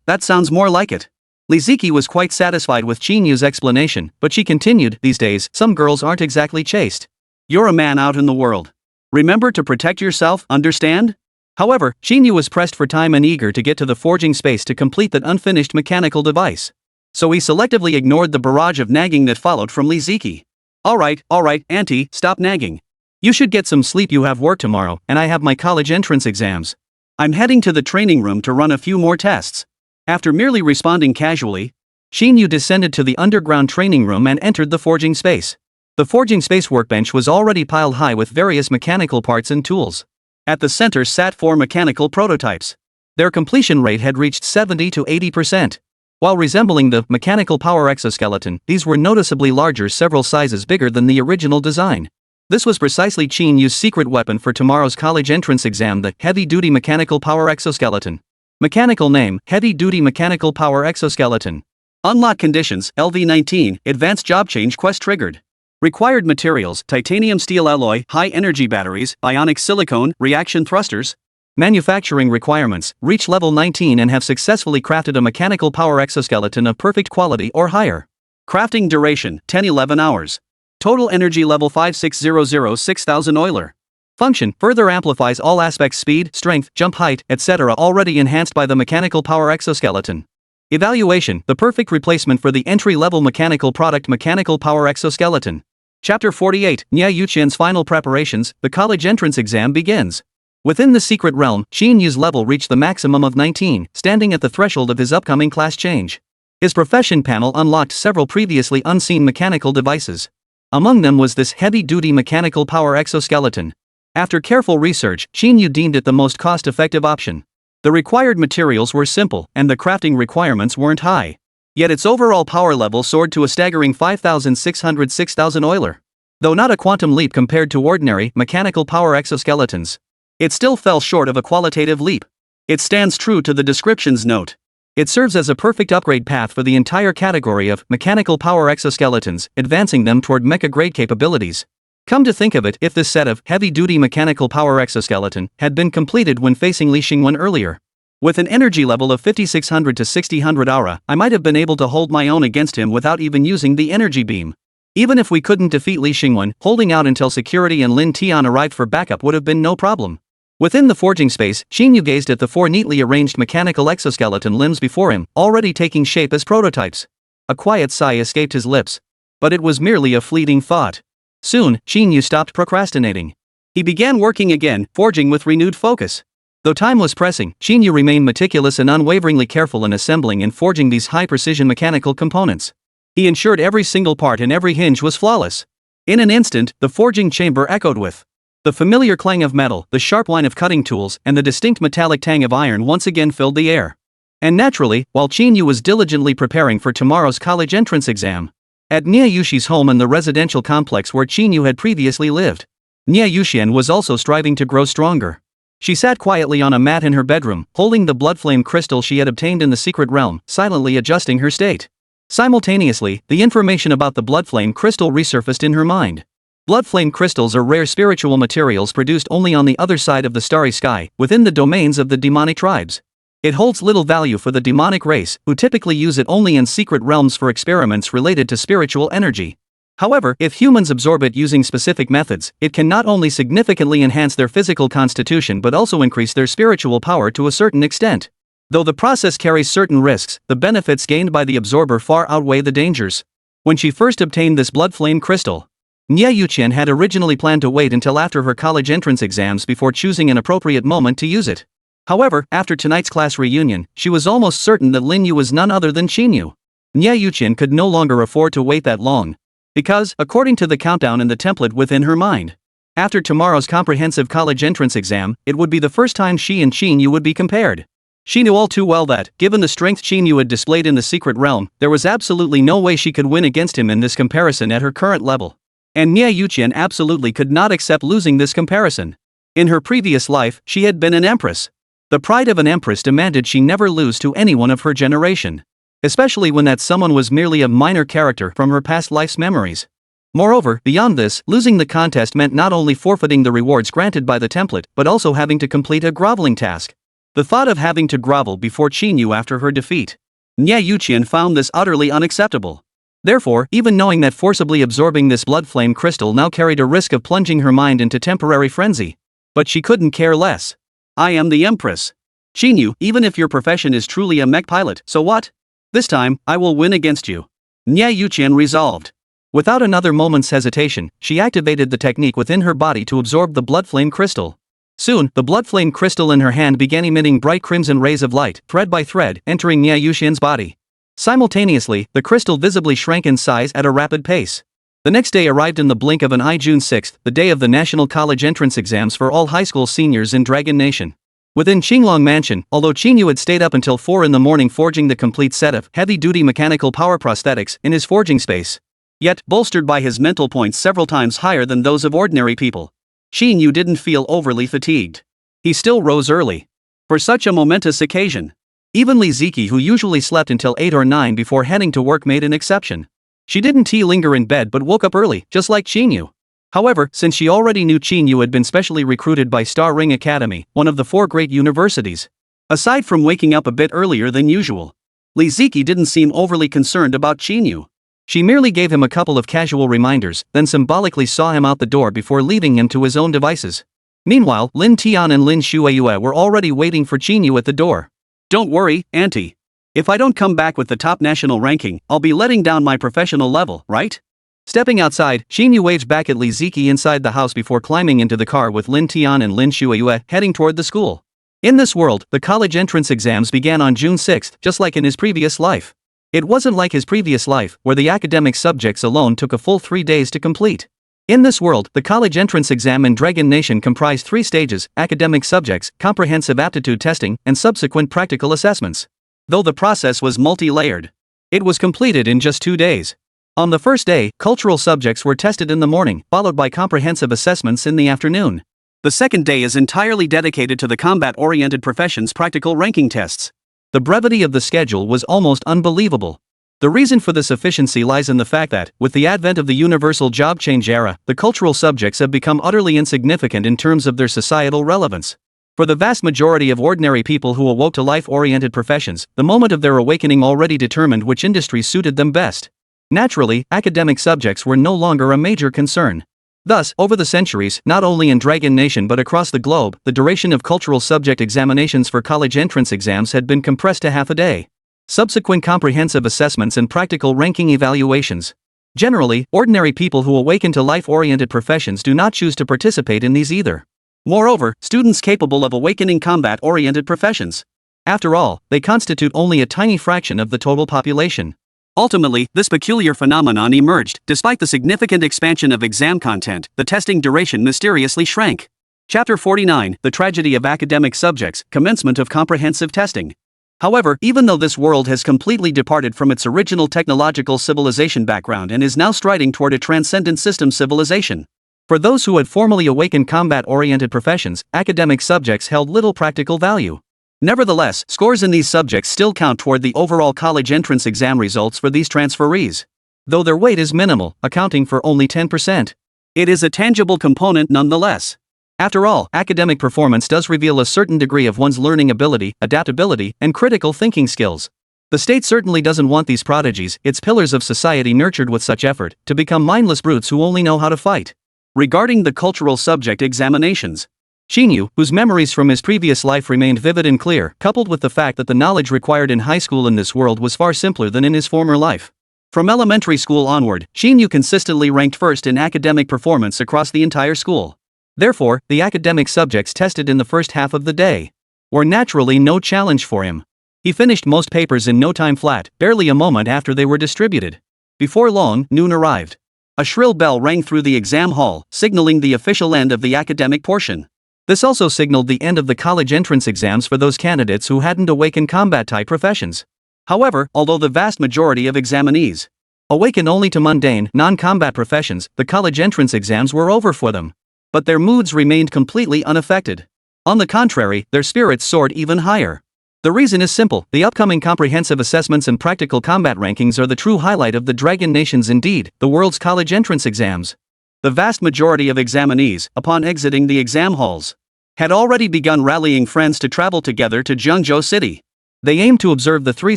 That sounds more like it. Li Ziki was quite satisfied with Qín Yǔ's explanation, but she continued, these days, some girls aren't exactly chaste. You're a man out in the world. Remember to protect yourself, understand? However, Qín Yǔ was pressed for time and eager to get to the forging space to complete that unfinished mechanical device. So he selectively ignored the barrage of nagging that followed from Li Ziki. Alright, auntie, stop nagging. You should get some sleep, you have work tomorrow, and I have my college entrance exams. I'm heading to the training room to run a few more tests. After merely responding casually, Qín Yǔ descended to the underground training room and entered the forging space. The forging space workbench was already piled high with various mechanical parts and tools. At the center sat 4 mechanical prototypes. Their completion rate had reached 70 to 80%. While resembling the mechanical power exoskeleton, these were noticeably larger, several sizes bigger than the original design. This was precisely Qín Yǔ's secret weapon for tomorrow's college entrance exam, the heavy-duty mechanical power exoskeleton. Mechanical name, heavy-duty mechanical power exoskeleton. Unlock conditions, LV19, advanced job change quest triggered. Required materials, titanium steel alloy, high-energy batteries, ionic silicone, reaction thrusters. Manufacturing requirements, reach level 19 and have successfully crafted a mechanical power exoskeleton of perfect quality or higher. Crafting duration, 10-11 hours. Total energy level 5600-6000 Euler. Function, further amplifies all aspects, speed, strength, jump height, etc. already enhanced by the mechanical power exoskeleton. Evaluation, the perfect replacement for the entry-level mechanical product mechanical power exoskeleton. Chapter 48, Niè Yǔqiān's final preparations, the college entrance exam begins. Within the secret realm, Qín Yǔ's level reached the maximum of 19, standing at the threshold of his upcoming class change. His profession panel unlocked several previously unseen mechanical devices. Among them was this heavy-duty mechanical power exoskeleton. After careful research, Qín Yǔ deemed it the most cost-effective option. The required materials were simple, and the crafting requirements weren't high. Yet its overall power level soared to a staggering 5600-6000 Euler. Though not a quantum leap compared to ordinary mechanical power exoskeletons, it still fell short of a qualitative leap. It stands true to the description's note. It serves as a perfect upgrade path for the entire category of mechanical power exoskeletons, advancing them toward mecha-grade capabilities. Come to think of it, if this set of heavy-duty mechanical power exoskeleton had been completed when facing Li Xingwen earlier, with an energy level of 5600 to 6000 aura, I might have been able to hold my own against him without even using the energy beam. Even if we couldn't defeat Li Xingwen, holding out until security and Lin Tian arrived for backup would have been no problem. Within the forging space, Qín Yǔ gazed at the 4 neatly arranged mechanical exoskeleton limbs before him, already taking shape as prototypes. A quiet sigh escaped his lips. But it was merely a fleeting thought. Soon, Qín Yǔ stopped procrastinating. He began working again, forging with renewed focus. Though time was pressing, Qín Yǔ remained meticulous and unwaveringly careful in assembling and forging these high-precision mechanical components. He ensured every single part and every hinge was flawless. In an instant, the forging chamber echoed with the familiar clang of metal, the sharp whine of cutting tools, and the distinct metallic tang of iron once again filled the air. And naturally, while Qín Yǔ was diligently preparing for tomorrow's college entrance exam, at Niè Yǔqiān's home in the residential complex where Qín Yǔ had previously lived, Niè Yǔqiān was also striving to grow stronger. She sat quietly on a mat in her bedroom, holding the bloodflame crystal she had obtained in the secret realm, silently adjusting her state. Simultaneously, the information about the bloodflame crystal resurfaced in her mind. Bloodflame crystals are rare spiritual materials produced only on the other side of the starry sky, within the domains of the demonic tribes. It holds little value for the demonic race, who typically use it only in secret realms for experiments related to spiritual energy. However, if humans absorb it using specific methods, it can not only significantly enhance their physical constitution but also increase their spiritual power to a certain extent. Though the process carries certain risks, the benefits gained by the absorber far outweigh the dangers. When she first obtained this bloodflame crystal, Niè Yǔqiān had originally planned to wait until after her college entrance exams before choosing an appropriate moment to use it. However, after tonight's class reunion, she was almost certain that Lin Yu was none other than Qín Yǔ. Niè Yǔqiān could no longer afford to wait that long. Because, according to the countdown in the template within her mind, after tomorrow's comprehensive college entrance exam, it would be the first time she and Qín Yǔ would be compared. She knew all too well that, given the strength Qín Yǔ had displayed in the secret realm, there was absolutely no way she could win against him in this comparison at her current level. And Niè Yǔqiān absolutely could not accept losing this comparison. In her previous life, she had been an empress. The pride of an empress demanded she never lose to anyone of her generation, especially when that someone was merely a minor character from her past life's memories. Moreover, beyond this, losing the contest meant not only forfeiting the rewards granted by the template, but also having to complete a groveling task. The thought of having to grovel before Qín Yǔ after her defeat, Niè Yǔqiān found this utterly unacceptable. Therefore, even knowing that forcibly absorbing this bloodflame crystal now carried a risk of plunging her mind into temporary frenzy, but she couldn't care less. I am the Empress. Qín Yǔ, even if your profession is truly a mech pilot, so what? This time, I will win against you. Niè Yǔqiān resolved. Without another moment's hesitation, she activated the technique within her body to absorb the bloodflame crystal. Soon, the bloodflame crystal in her hand began emitting bright crimson rays of light, thread by thread, entering Niè Yǔqiān's body. Simultaneously, the crystal visibly shrank in size at a rapid pace. The next day arrived in the blink of an eye, June 6th, the day of the national college entrance exams for all high school seniors in Dragon Nation. Within Qinglong Mansion, although Qín Yǔ had stayed up until 4 in the morning forging the complete set of heavy-duty mechanical power prosthetics in his forging space, yet bolstered by his mental points several times higher than those of ordinary people, Qín Yǔ didn't feel overly fatigued. He still rose early. For such a momentous occasion. Even Li Ziqi, who usually slept until 8 or 9 before heading to work, made an exception. She didn't linger in bed but woke up early, just like Qín Yǔ. However, since she already knew Qín Yǔ had been specially recruited by Star Ring Academy, one of the 4 great universities, aside from waking up a bit earlier than usual, Li Ziqi didn't seem overly concerned about Qín Yǔ. She merely gave him a couple of casual reminders, then symbolically saw him out the door before leaving him to his own devices. Meanwhile, Lin Tian and Lin Shueyue were already waiting for Qín Yǔ at the door. Don't worry, Auntie. If I don't come back with the top national ranking, I'll be letting down my professional level, right? Stepping outside, Qín Yǔ waved back at Li Ziqi inside the house before climbing into the car with Lin Tian and Lin Shueyue, heading toward the school. In this world, the college entrance exams began on June 6th, just like in his previous life. It wasn't like his previous life, where the academic subjects alone took a full 3 days to complete. In this world, the college entrance exam in Dragon Nation comprised 3 stages: academic subjects, comprehensive aptitude testing, and subsequent practical assessments. Though the process was multi-layered, it was completed in just 2 days. On the first day, cultural subjects were tested in the morning, followed by comprehensive assessments in the afternoon. The second day is entirely dedicated to the combat-oriented professions practical ranking tests. The brevity of the schedule was almost unbelievable. The reason for this efficiency lies in the fact that, with the advent of the universal job change era, the cultural subjects have become utterly insignificant in terms of their societal relevance. For the vast majority of ordinary people who awoke to life-oriented professions, the moment of their awakening already determined which industry suited them best. Naturally, academic subjects were no longer a major concern. Thus, over the centuries, not only in Dragon Nation but across the globe, the duration of cultural subject examinations for college entrance exams had been compressed to half a day. Subsequent comprehensive assessments and practical ranking evaluations, Generally, ordinary people who awaken to life-oriented professions do not choose to participate in these either. Moreover, students capable of awakening combat-oriented professions. After all, they constitute only a tiny fraction of the total population. Ultimately, this peculiar phenomenon emerged. Despite the significant expansion of exam content, the testing duration mysteriously shrank. Chapter 49, The Tragedy of Academic Subjects, Commencement of Comprehensive Testing. However, even though this world has completely departed from its original technological civilization background and is now striding toward a transcendent system civilization, for those who had formerly awakened combat-oriented professions, academic subjects held little practical value. Nevertheless, scores in these subjects still count toward the overall college entrance exam results for these transferees, though their weight is minimal, accounting for only 10%. It is a tangible component nonetheless. After all, academic performance does reveal a certain degree of one's learning ability, adaptability, and critical thinking skills. The state certainly doesn't want these prodigies, its pillars of society nurtured with such effort, to become mindless brutes who only know how to fight. Regarding the cultural subject examinations, Qín Yǔ, whose memories from his previous life remained vivid and clear, coupled with the fact that the knowledge required in high school in this world was far simpler than in his former life. From elementary school onward, Qín Yǔ consistently ranked first in academic performance across the entire school. Therefore, the academic subjects tested in the first half of the day were naturally no challenge for him. He finished most papers in no time flat, barely a moment after they were distributed. Before long, noon arrived. A shrill bell rang through the exam hall, signaling the official end of the academic portion. This also signaled the end of the college entrance exams for those candidates who hadn't awakened combat-type professions. However, although the vast majority of examinees awakened only to mundane, non-combat professions, the college entrance exams were over for them. But their moods remained completely unaffected. On the contrary, their spirits soared even higher. The reason is simple: the upcoming comprehensive assessments and practical combat rankings are the true highlight of the Dragon Nations, indeed, the world's college entrance exams. The vast majority of examinees, upon exiting the exam halls, had already begun rallying friends to travel together to Zhengzhou City. They aimed to observe the 3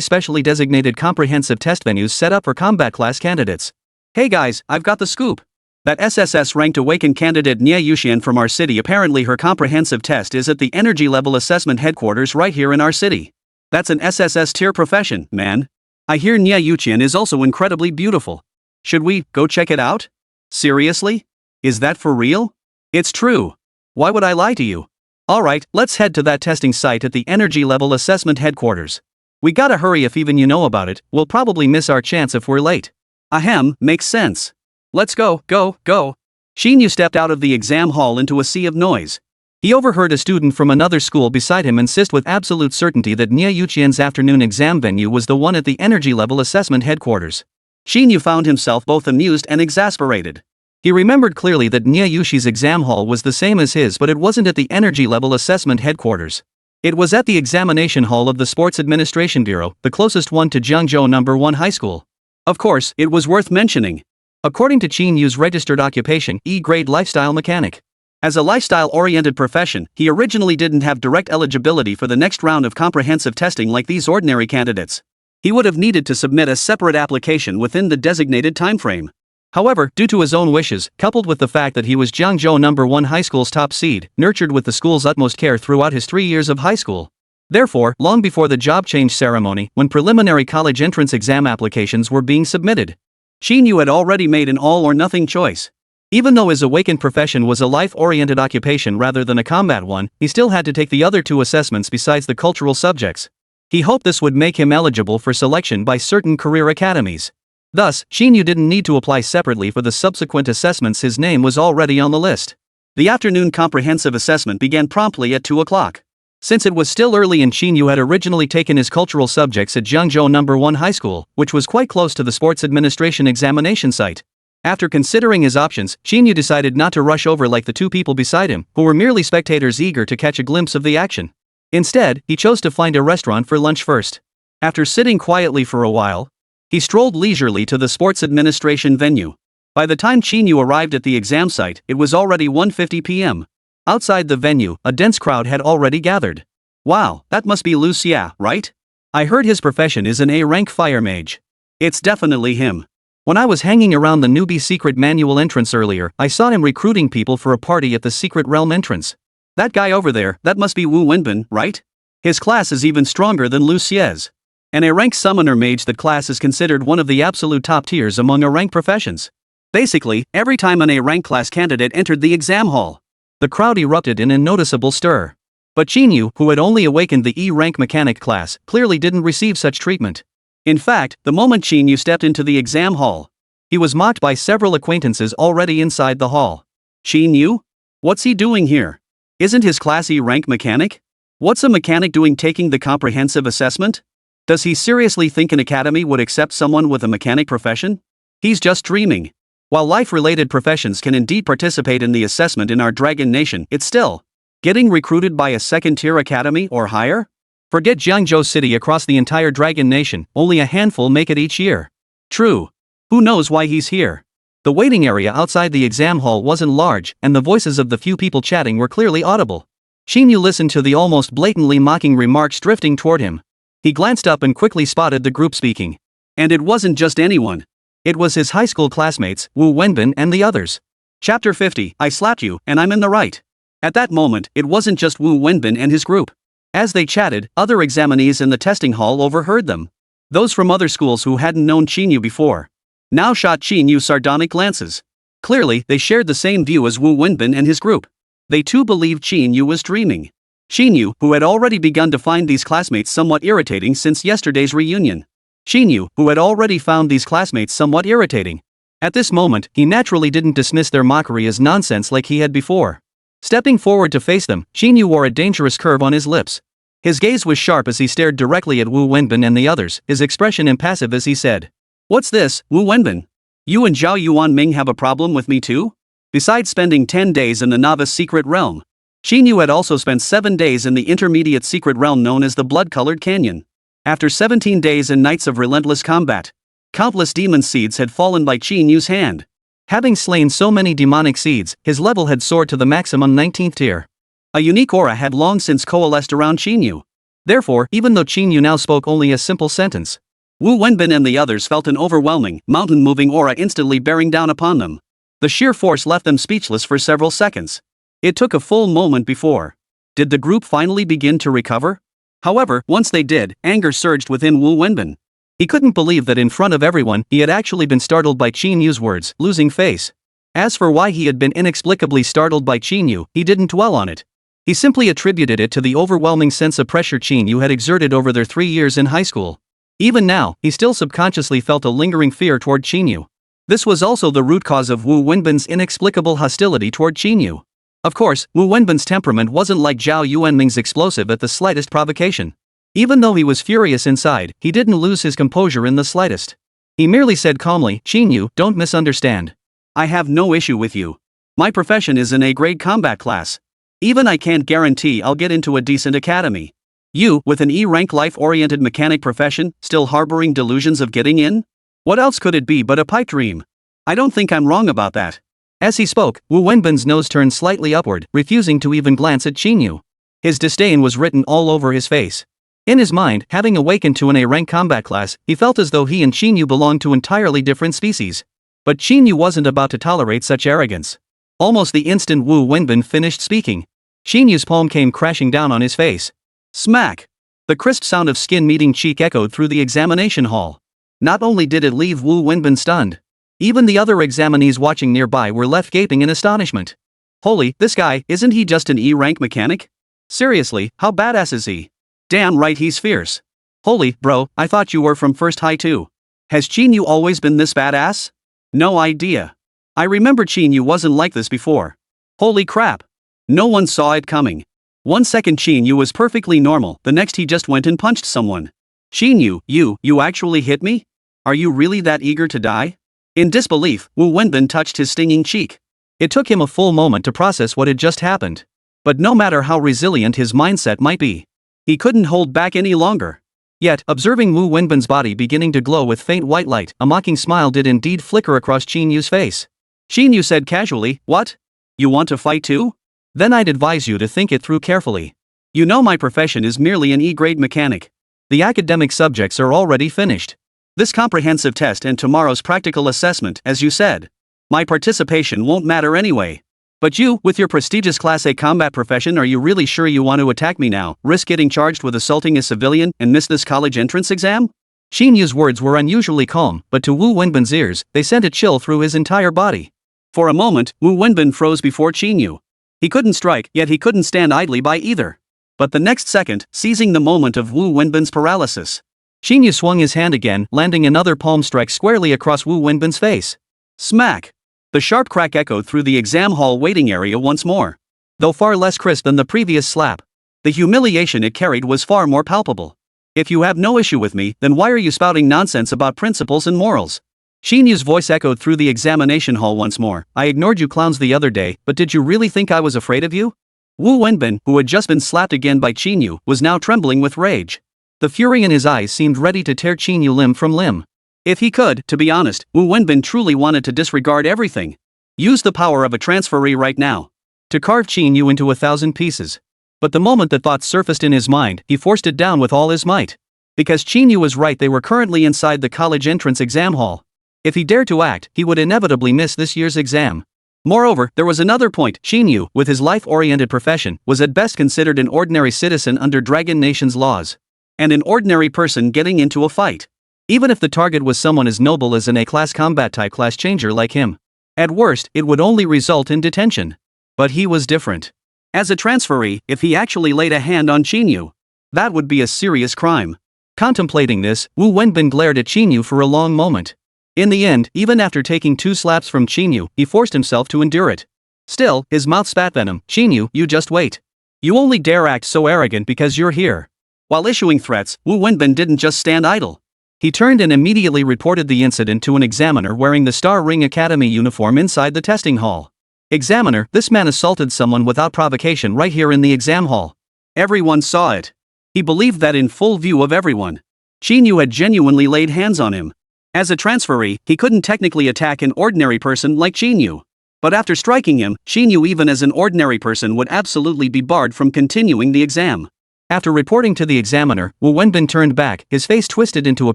specially designated comprehensive test venues set up for combat class candidates. Hey guys, I've got the scoop. That SSS-ranked awakened candidate Niè Yǔqiān from our city, apparently her comprehensive test is at the energy level assessment headquarters right here in our city. That's an SSS tier profession, man. I hear Niè Yǔqiān is also incredibly beautiful. Should we go check it out? Seriously? Is that for real? It's true. Why would I lie to you? Alright, let's head to that testing site at the energy level assessment headquarters. We gotta hurry if even you know about it, we'll probably miss our chance if we're late. Ahem, makes sense. Let's go. Qín Yǔ stepped out of the exam hall into a sea of noise. He overheard a student from another school beside him insist with absolute certainty that Niè Yǔqiān's afternoon exam venue was the one at the energy level assessment headquarters. Qín Yǔ found himself both amused and exasperated. He remembered clearly that Niè Yǔqiān's exam hall was the same as his, but it wasn't at the energy level assessment headquarters. It was at the examination hall of the Sports Administration Bureau, the closest one to Zhengzhou No. 1 High School. Of course, it was worth mentioning. According to Qín Yǔ's registered occupation, E-grade lifestyle mechanic. As a lifestyle-oriented profession, he originally didn't have direct eligibility for the next round of comprehensive testing like these ordinary candidates. He would have needed to submit a separate application within the designated timeframe. However, due to his own wishes, coupled with the fact that he was Zhengzhou No. 1 High School's top seed, nurtured with the school's utmost care throughout his 3 years of high school. Therefore, long before the job change ceremony, when preliminary college entrance exam applications were being submitted, Qín Yǔ had already made an all-or-nothing choice. Even though his awakened profession was a life-oriented occupation rather than a combat one, he still had to take the other 2 assessments besides the cultural subjects. He hoped this would make him eligible for selection by certain career academies. Thus, Qín Yǔ didn't need to apply separately for the subsequent assessments, his name was already on the list. The afternoon comprehensive assessment began promptly at 2 o'clock. Since it was still early and Qín Yǔ had originally taken his cultural subjects at Zhengzhou No. 1 High School, which was quite close to the sports administration examination site. After considering his options, Qín Yǔ decided not to rush over like the 2 people beside him, who were merely spectators eager to catch a glimpse of the action. Instead, he chose to find a restaurant for lunch first. After sitting quietly for a while, he strolled leisurely to the sports administration venue. By the time Qín Yǔ arrived at the exam site, it was already 1:50 p.m. Outside the venue, a dense crowd had already gathered. Wow, that must be Lu Xia, right? I heard his profession is an A-rank fire mage. It's definitely him. When I was hanging around the newbie secret manual entrance earlier, I saw him recruiting people for a party at the secret realm entrance. That guy over there, that must be Wu Wenbin, right? His class is even stronger than Lu Xia's. An A-rank summoner mage, the class is considered one of the absolute top tiers among A-rank professions. Basically, every time an A-rank class candidate entered the exam hall, the crowd erupted in a noticeable stir. But Qín Yǔ, who had only awakened the E-rank mechanic class, clearly didn't receive such treatment. In fact, the moment Qín Yǔ stepped into the exam hall, he was mocked by several acquaintances already inside the hall. Qín Yǔ? What's he doing here? Isn't his class E-rank mechanic? What's a mechanic doing taking the comprehensive assessment? Does he seriously think an academy would accept someone with a mechanic profession? He's just dreaming. While life-related professions can indeed participate in the assessment in our Dragon Nation, it's still getting recruited by a second-tier academy or higher? Forget Jiangzhou City, across the entire Dragon Nation, only a handful make it each year. True. Who knows why he's here? The waiting area outside the exam hall wasn't large, and the voices of the few people chatting were clearly audible. Qín Yǔ listened to the almost blatantly mocking remarks drifting toward him. He glanced up and quickly spotted the group speaking. And it wasn't just anyone. It was his high school classmates, Wu Wenbin and the others. Chapter 50, I slapped you, and I'm in the right. At that moment, it wasn't just Wu Wenbin and his group. As they chatted, other examinees in the testing hall overheard them. Those from other schools who hadn't known Qín Yǔ before now shot Qín Yǔ sardonic glances. Clearly, they shared the same view as Wu Wenbin and his group. They too believed Qín Yǔ was dreaming. Qín Yǔ, who had already begun to find these classmates somewhat irritating since yesterday's reunion. Qín Yǔ, who had already found these classmates somewhat irritating. At this moment, he naturally didn't dismiss their mockery as nonsense like he had before. Stepping forward to face them, Qín Yǔ wore a dangerous curve on his lips. His gaze was sharp as he stared directly at Wu Wenbin and the others, his expression impassive as he said, "What's this, Wu Wenbin? You and Zhao Yuanming have a problem with me too?" Besides spending 10 days in the novice secret realm, Qín Yǔ had also spent 7 days in the intermediate secret realm known as the Blood-Colored Canyon. After 17 days and nights of relentless combat, countless demon seeds had fallen by Qín Yǔ's hand. Having slain so many demonic seeds, his level had soared to the maximum 19th tier. A unique aura had long since coalesced around Qín Yǔ. Therefore, even though Qín Yǔ now spoke only a simple sentence, Wu Wenbin and the others felt an overwhelming, mountain-moving aura instantly bearing down upon them. The sheer force left them speechless for several seconds. It took a full moment before. Did the group finally begin to recover? However, once they did, anger surged within Wu Wenbin. He couldn't believe that in front of everyone, he had actually been startled by Qín Yǔ's words, losing face. As for why he had been inexplicably startled by Qín Yǔ, he didn't dwell on it. He simply attributed it to the overwhelming sense of pressure Qín Yǔ had exerted over their 3 years in high school. Even now, he still subconsciously felt a lingering fear toward Qín Yǔ. This was also the root cause of Wu Wenbin's inexplicable hostility toward Qín Yǔ. Of course, Wu Wenbin's temperament wasn't like Zhao Yuanming's explosive at the slightest provocation. Even though he was furious inside, he didn't lose his composure in the slightest. He merely said calmly, "Qín Yǔ, don't misunderstand. I have no issue with you. My profession is an A-grade combat class. Even I can't guarantee I'll get into a decent academy. You, with an E-rank life-oriented mechanic profession, still harboring delusions of getting in? What else could it be but a pipe dream? I don't think I'm wrong about that." As he spoke, Wu Wenbin's nose turned slightly upward, refusing to even glance at Qín Yǔ. His disdain was written all over his face. In his mind, having awakened to an A-rank combat class, he felt as though he and Qín Yǔ belonged to entirely different species. But Qín Yǔ wasn't about to tolerate such arrogance. Almost the instant Wu Wenbin finished speaking, Qín Yǔ's palm came crashing down on his face. Smack! The crisp sound of skin meeting cheek echoed through the examination hall. Not only did it leave Wu Wenbin stunned, even the other examinees watching nearby were left gaping in astonishment. Holy, this guy, isn't he just an E-rank mechanic? Seriously, how badass is he? Damn right he's fierce. Holy, bro, I thought you were from first high too. Has Qín Yǔ always been this badass? No idea. I remember Qín Yǔ wasn't like this before. Holy crap. No one saw it coming. 1 second Qín Yǔ was perfectly normal, the next he just went and punched someone. Qín Yǔ, you actually hit me? Are you really that eager to die? In disbelief, Wu Wenbin touched his stinging cheek. It took him a full moment to process what had just happened. But no matter how resilient his mindset might be, he couldn't hold back any longer. Yet, observing Wu Wenbin's body beginning to glow with faint white light, a mocking smile did indeed flicker across Qín Yǔ's face. Qín Yǔ said casually, "What? You want to fight too? Then I'd advise you to think it through carefully. You know my profession is merely an E-grade mechanic. The academic subjects are already finished. This comprehensive test and tomorrow's practical assessment, as you said. My participation won't matter anyway. But you, with your prestigious Class A combat profession, are you really sure you want to attack me now, risk getting charged with assaulting a civilian, and miss this college entrance exam? Qín Yǔ's words were unusually calm, but to Wu Wenbin's ears, they sent a chill through his entire body. For a moment, Wu Wenbin froze before Qín Yǔ. He couldn't strike, yet he couldn't stand idly by either. But the next second, seizing the moment of Wu Wenbin's paralysis, Qín Yǔ swung his hand again, landing another palm strike squarely across Wu Wenbin's face. Smack! The sharp crack echoed through the exam hall waiting area once more. Though far less crisp than the previous slap, the humiliation it carried was far more palpable. If you have no issue with me, then why are you spouting nonsense about principles and morals? Qín Yǔ's voice echoed through the examination hall once more. I ignored you clowns the other day, but did you really think I was afraid of you? Wu Wenbin, who had just been slapped again by Qín Yǔ, was now trembling with rage. The fury in his eyes seemed ready to tear Qín Yǔ limb from limb. If he could, to be honest, Wu Wenbin truly wanted to disregard everything. Use the power of a transferee right now to carve Qín Yǔ into 1,000 pieces. But the moment that thought surfaced in his mind, he forced it down with all his might. Because Qín Yǔ was right, they were currently inside the college entrance exam hall. If he dared to act, he would inevitably miss this year's exam. Moreover, there was another point. Qín Yǔ, with his life-oriented profession, was at best considered an ordinary citizen under Dragon Nation's laws. And an ordinary person getting into a fight. Even if the target was someone as noble as an A-class combat type class changer like him. At worst, it would only result in detention. But he was different. As a transferee, if he actually laid a hand on Qín Yǔ, that would be a serious crime. Contemplating this, Wu Wenbin glared at Qín Yǔ for a long moment. In the end, even after taking 2 slaps from Qín Yǔ, he forced himself to endure it. Still, his mouth spat venom. Qín Yǔ, you just wait. You only dare act so arrogant because you're here. While issuing threats, Wu Wenbin didn't just stand idle. He turned and immediately reported the incident to an examiner wearing the Star Ring Academy uniform inside the testing hall. Examiner, this man assaulted someone without provocation right here in the exam hall. Everyone saw it. He believed that in full view of everyone. Qín Yǔ had genuinely laid hands on him. As a transferee, he couldn't technically attack an ordinary person like Qín Yǔ. But after striking him, Qín Yǔ even as an ordinary person would absolutely be barred from continuing the exam. After reporting to the examiner, Wu Wenbin turned back, his face twisted into a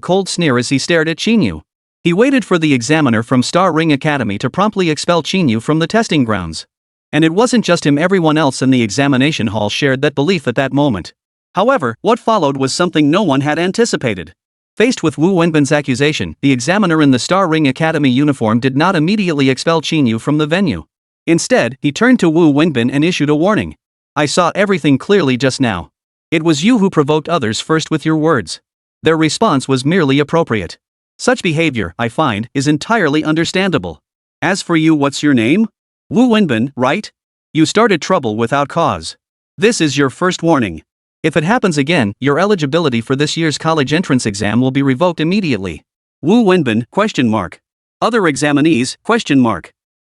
cold sneer as he stared at Qín Yǔ. He waited for the examiner from Star Ring Academy to promptly expel Qín Yǔ from the testing grounds. And it wasn't just him, everyone else in the examination hall shared that belief at that moment. However, what followed was something no one had anticipated. Faced with Wu Wenbin's accusation, the examiner in the Star Ring Academy uniform did not immediately expel Qín Yǔ from the venue. Instead, he turned to Wu Wenbin and issued a warning. I saw everything clearly just now. It was you who provoked others first with your words. Their response was merely appropriate. Such behavior, I find, is entirely understandable. As for you, what's your name? Wu Wenbin, right? You started trouble without cause. This is your first warning. If it happens again, your eligibility for this year's college entrance exam will be revoked immediately. Wu Wenbin, ? Other examinees, ?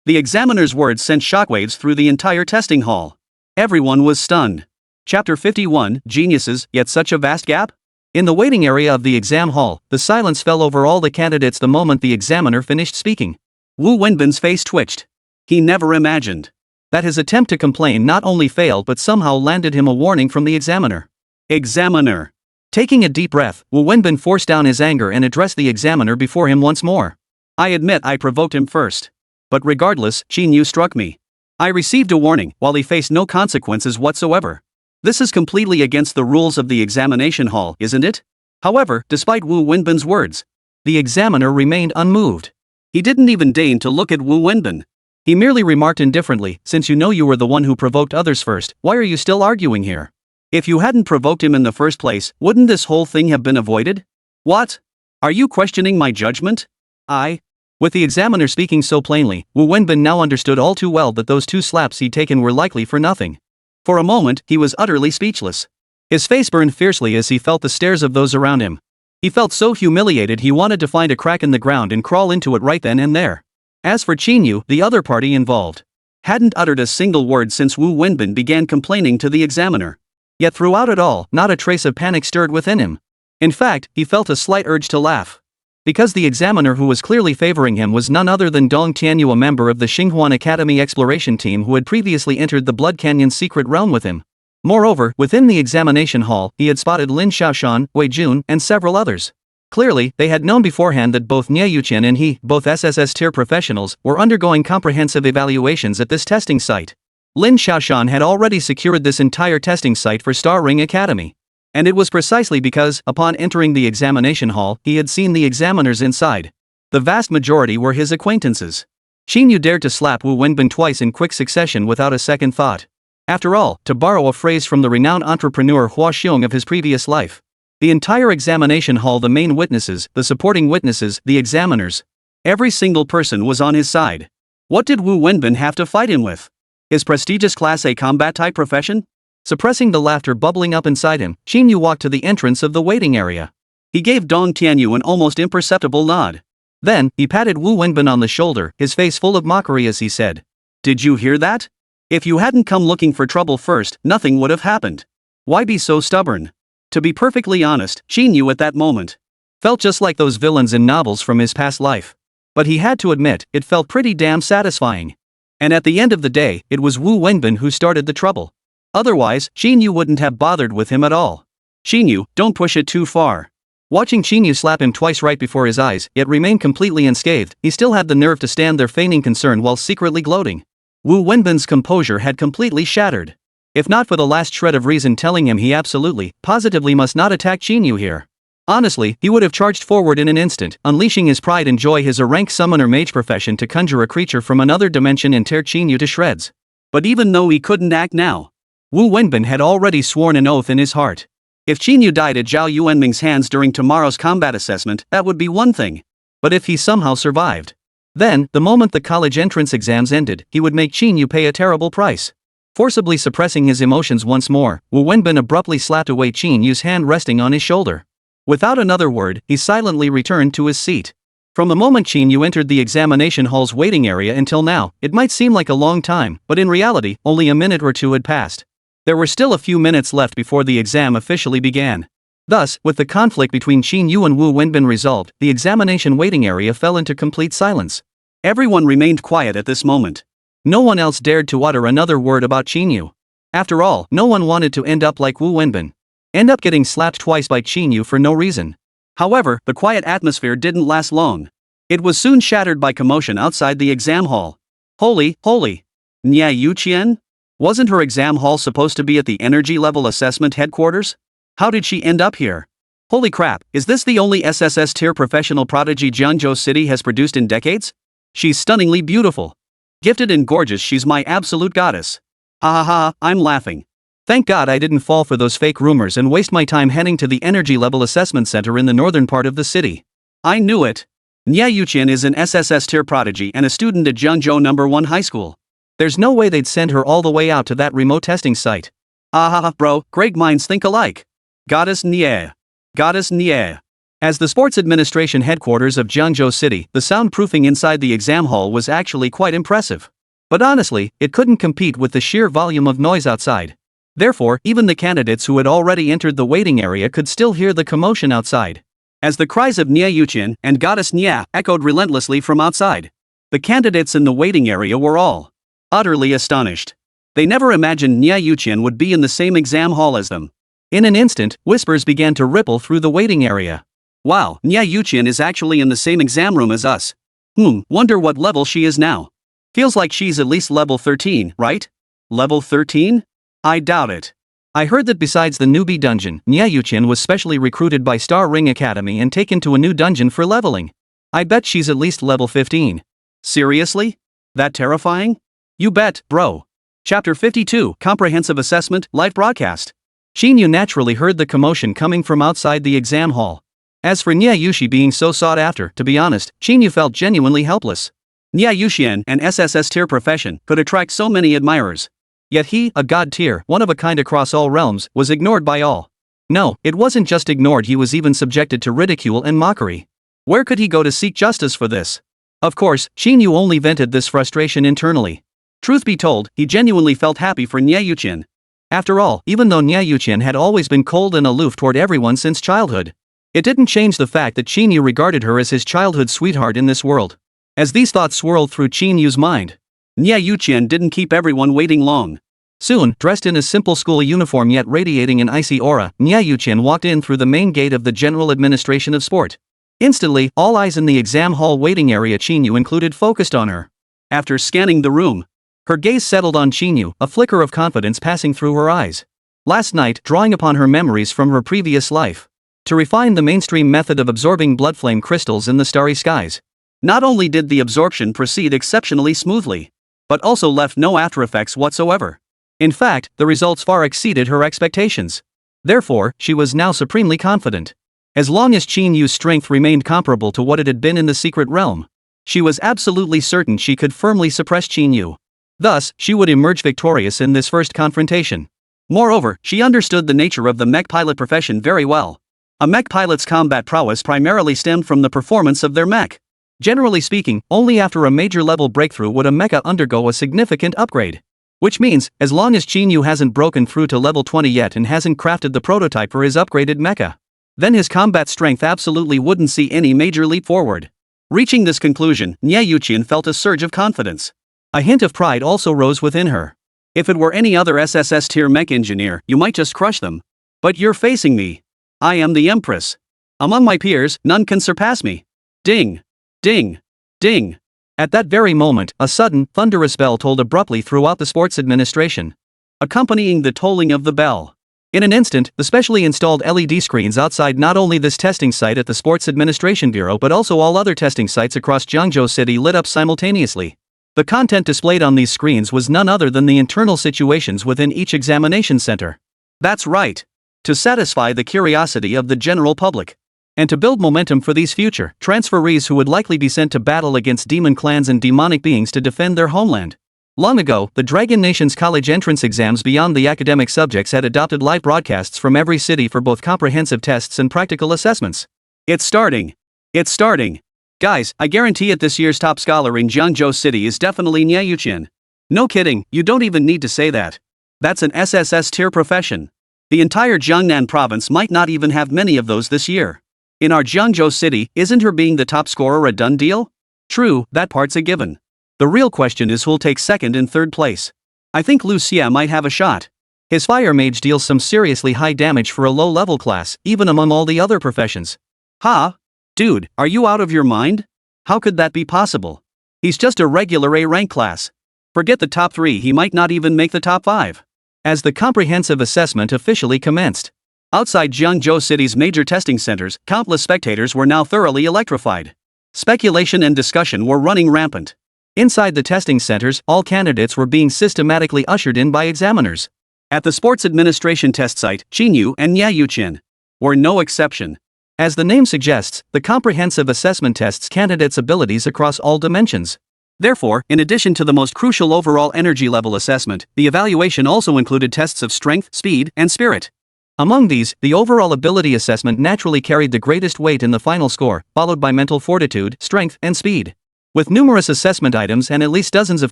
The examiner's words sent shockwaves through the entire testing hall. Everyone was stunned. Chapter 51, Geniuses, yet such a vast gap? In the waiting area of the exam hall, the silence fell over all the candidates the moment the examiner finished speaking. Wu Wenbin's face twitched. He never imagined that his attempt to complain not only failed but somehow landed him a warning from the examiner. Examiner. Taking a deep breath, Wu Wenbin forced down his anger and addressed the examiner before him once more. I admit I provoked him first. But regardless, Qín Yǔ struck me. I received a warning, while he faced no consequences whatsoever. This is completely against the rules of the examination hall, isn't it? However, despite Wu Wenbin's words, the examiner remained unmoved. He didn't even deign to look at Wu Wenbin. He merely remarked indifferently, since you know you were the one who provoked others first, why are you still arguing here? If you hadn't provoked him in the first place, wouldn't this whole thing have been avoided? What? Are you questioning my judgment? With the examiner speaking so plainly, Wu Wenbin now understood all too well that those 2 slaps he'd taken were likely for nothing. For a moment, he was utterly speechless. His face burned fiercely as he felt the stares of those around him. He felt so humiliated he wanted to find a crack in the ground and crawl into it right then and there. As for Qín Yǔ, the other party involved hadn't uttered a single word since Wu Wenbin began complaining to the examiner. Yet throughout it all, not a trace of panic stirred within him. In fact, he felt a slight urge to laugh. Because the examiner who was clearly favoring him was none other than Dong Tianyou, a member of the Xinhuan Academy exploration team who had previously entered the Blood Canyon's secret realm with him. Moreover, within the examination hall, he had spotted Lin Xiaoshan, Wei Jun, and several others. Clearly, they had known beforehand that both Niè Yǔqiān and he, both SSS tier professionals, were undergoing comprehensive evaluations at this testing site. Lin Xiaoshan had already secured this entire testing site for Star Ring Academy. And it was precisely because, upon entering the examination hall, he had seen the examiners inside. The vast majority were his acquaintances. Qín Yǔ dared to slap Wu Wenbin twice in quick succession without a second thought. After all, to borrow a phrase from the renowned entrepreneur Hua Xiong of his previous life, the entire examination hall, the main witnesses, the supporting witnesses, the examiners, every single person was on his side. What did Wu Wenbin have to fight him with? His prestigious Class A combat type profession? Suppressing the laughter bubbling up inside him, Qín Yǔ walked to the entrance of the waiting area. He gave Dong Tianyu an almost imperceptible nod. Then, he patted Wu Wenbin on the shoulder, his face full of mockery as he said, "Did you hear that? If you hadn't come looking for trouble first, nothing would have happened. Why be so stubborn?" To be perfectly honest, Qín Yǔ at that moment felt just like those villains in novels from his past life. But he had to admit, it felt pretty damn satisfying. And at the end of the day, it was Wu Wenbin who started the trouble. Otherwise, Qín Yǔ wouldn't have bothered with him at all. "Qín Yǔ, don't push it too far." Watching Qín Yǔ slap him twice right before his eyes, yet remain completely unscathed, he still had the nerve to stand there feigning concern while secretly gloating. Wu Wenbin's composure had completely shattered. If not for the last shred of reason telling him he absolutely, positively must not attack Qín Yǔ here. Honestly, he would have charged forward in an instant, unleashing his pride and joy, his rank summoner mage profession, to conjure a creature from another dimension and tear Qín Yǔ to shreds. But even though he couldn't act now, Wu Wenbin had already sworn an oath in his heart. If Qín Yǔ died at Zhao Yuanming's hands during tomorrow's combat assessment, that would be one thing. But if he somehow survived, then, the moment the college entrance exams ended, he would make Qín Yǔ pay a terrible price. Forcibly suppressing his emotions once more, Wu Wenbin abruptly slapped away Qín Yu's hand resting on his shoulder. Without another word, he silently returned to his seat. From the moment Qín Yǔ entered the examination hall's waiting area until now, it might seem like a long time, but in reality, only a minute or two had passed. There were still a few minutes left before the exam officially began. Thus, with the conflict between Qín Yǔ and Wu Wenbin resolved, the examination waiting area fell into complete silence. Everyone remained quiet at this moment. No one else dared to utter another word about Qín Yǔ. After all, no one wanted to end up like Wu Wenbin. End up getting slapped twice by Qín Yǔ for no reason. However, the quiet atmosphere didn't last long. It was soon shattered by commotion outside the exam hall. Holy. Niè Yǔqiān? Wasn't her exam hall supposed to be at the energy level assessment headquarters? How did she end up here? Holy crap, is this the only SSS tier professional prodigy Jiangzhou City has produced in decades? She's stunningly beautiful. Gifted and gorgeous, she's my absolute goddess. Ha ha ha, I'm laughing. Thank God I didn't fall for those fake rumors and waste my time heading to the energy level assessment center in the northern part of the city. I knew it. Niè Yǔqiān is an SSS tier prodigy and a student at Jiangzhou No. 1 High School. There's no way they'd send her all the way out to that remote testing site. Ah bro, great minds think alike. Goddess Niè. Goddess Niè. As the sports administration headquarters of Jiangzhou City, the soundproofing inside the exam hall was actually quite impressive. But honestly, it couldn't compete with the sheer volume of noise outside. Therefore, even the candidates who had already entered the waiting area could still hear the commotion outside. As the cries of Niè Yǔqiān and Goddess Niè echoed relentlessly from outside, the candidates in the waiting area were all utterly astonished. They never imagined Niè Yǔqiān would be in the same exam hall as them. In an instant, whispers began to ripple through the waiting area. Wow, Niè Yǔqiān is actually in the same exam room as us. Wonder what level she is now. Feels like she's at least level 13, right? Level 13? I doubt it. I heard that besides the newbie dungeon, Niè Yǔqiān was specially recruited by Star Ring Academy and taken to a new dungeon for leveling. I bet she's at least level 15. Seriously? That terrifying? You bet, bro. Chapter 52, Comprehensive Assessment, Live Broadcast. Qín Yǔ naturally heard the commotion coming from outside the exam hall. As for Niè Yǔqiān being so sought after, to be honest, Qín Yǔ felt genuinely helpless. Niè Yǔqiān, an SSS tier profession, could attract so many admirers. Yet he, a god tier, one of a kind across all realms, was ignored by all. No, it wasn't just ignored, he was even subjected to ridicule and mockery. Where could he go to seek justice for this? Of course, Qín Yǔ only vented this frustration internally. Truth be told, he genuinely felt happy for Niè Yǔqiān. After all, even though Niè Yǔqiān had always been cold and aloof toward everyone since childhood, it didn't change the fact that Qín Yǔ regarded her as his childhood sweetheart in this world. As these thoughts swirled through Qín Yǔ's mind, Niè Yǔqiān didn't keep everyone waiting long. Soon, dressed in a simple school uniform yet radiating an icy aura, Niè Yǔqiān walked in through the main gate of the General Administration of Sport. Instantly, all eyes in the exam hall waiting area Qín Yǔ included focused on her. After scanning the room, her gaze settled on Qín Yǔ, a flicker of confidence passing through her eyes. Last night, drawing upon her memories from her previous life to refine the mainstream method of absorbing blood flame crystals in the starry skies. Not only did the absorption proceed exceptionally smoothly, but also left no aftereffects whatsoever. In fact, the results far exceeded her expectations. Therefore, she was now supremely confident. As long as Qín Yǔ's strength remained comparable to what it had been in the secret realm, she was absolutely certain she could firmly suppress Qín Yǔ. Thus, she would emerge victorious in this first confrontation. Moreover, she understood the nature of the mech pilot profession very well. A mech pilot's combat prowess primarily stemmed from the performance of their mech. Generally speaking, only after a major level breakthrough would a mecha undergo a significant upgrade. Which means, as long as Qín Yǔ hasn't broken through to level 20 yet and hasn't crafted the prototype for his upgraded mecha, then his combat strength absolutely wouldn't see any major leap forward. Reaching this conclusion, Niè Yǔqiān felt a surge of confidence. A hint of pride also rose within her. If it were any other SSS tier mech engineer, you might just crush them. But you're facing me. I am the Empress. Among my peers, none can surpass me. Ding! Ding! Ding! At that very moment, a sudden, thunderous bell tolled abruptly throughout the sports administration, accompanying the tolling of the bell. In an instant, the specially installed LED screens outside not only this testing site at the Sports Administration Bureau but also all other testing sites across Jiangzhou City lit up simultaneously. The content displayed on these screens was none other than the internal situations within each examination center. That's right. To satisfy the curiosity of the general public. And to build momentum for these future transferees who would likely be sent to battle against demon clans and demonic beings to defend their homeland. Long ago, the Dragon Nation's college entrance exams beyond the academic subjects had adopted live broadcasts from every city for both comprehensive tests and practical assessments. It's starting. It's starting. Guys, I guarantee it, this year's top scholar in Jiangzhou City is definitely Niè Yǔqiān. No kidding, you don't even need to say that. That's an SSS tier profession. The entire Jiangnan province might not even have many of those this year. In our Jiangzhou City, isn't her being the top scorer a done deal? True, that part's a given. The real question is who'll take second and third place. I think Lu Xie might have a shot. His fire mage deals some seriously high damage for a low-level class, even among all the other professions. Ha? Dude, are you out of your mind? How could that be possible? He's just a regular A rank class. Forget the top 3, he might not even make the top 5. As the comprehensive assessment officially commenced, outside Jiangzhou City's major testing centers, countless spectators were now thoroughly electrified. Speculation and discussion were running rampant. Inside the testing centers, all candidates were being systematically ushered in by examiners. At the Sports Administration test site, Qín Yǔ and Niè Yǔqiān were no exception. As the name suggests, the comprehensive assessment tests candidates' abilities across all dimensions. Therefore, in addition to the most crucial overall energy level assessment, the evaluation also included tests of strength, speed, and spirit. Among these, the overall ability assessment naturally carried the greatest weight in the final score, followed by mental fortitude, strength, and speed. With numerous assessment items and at least dozens of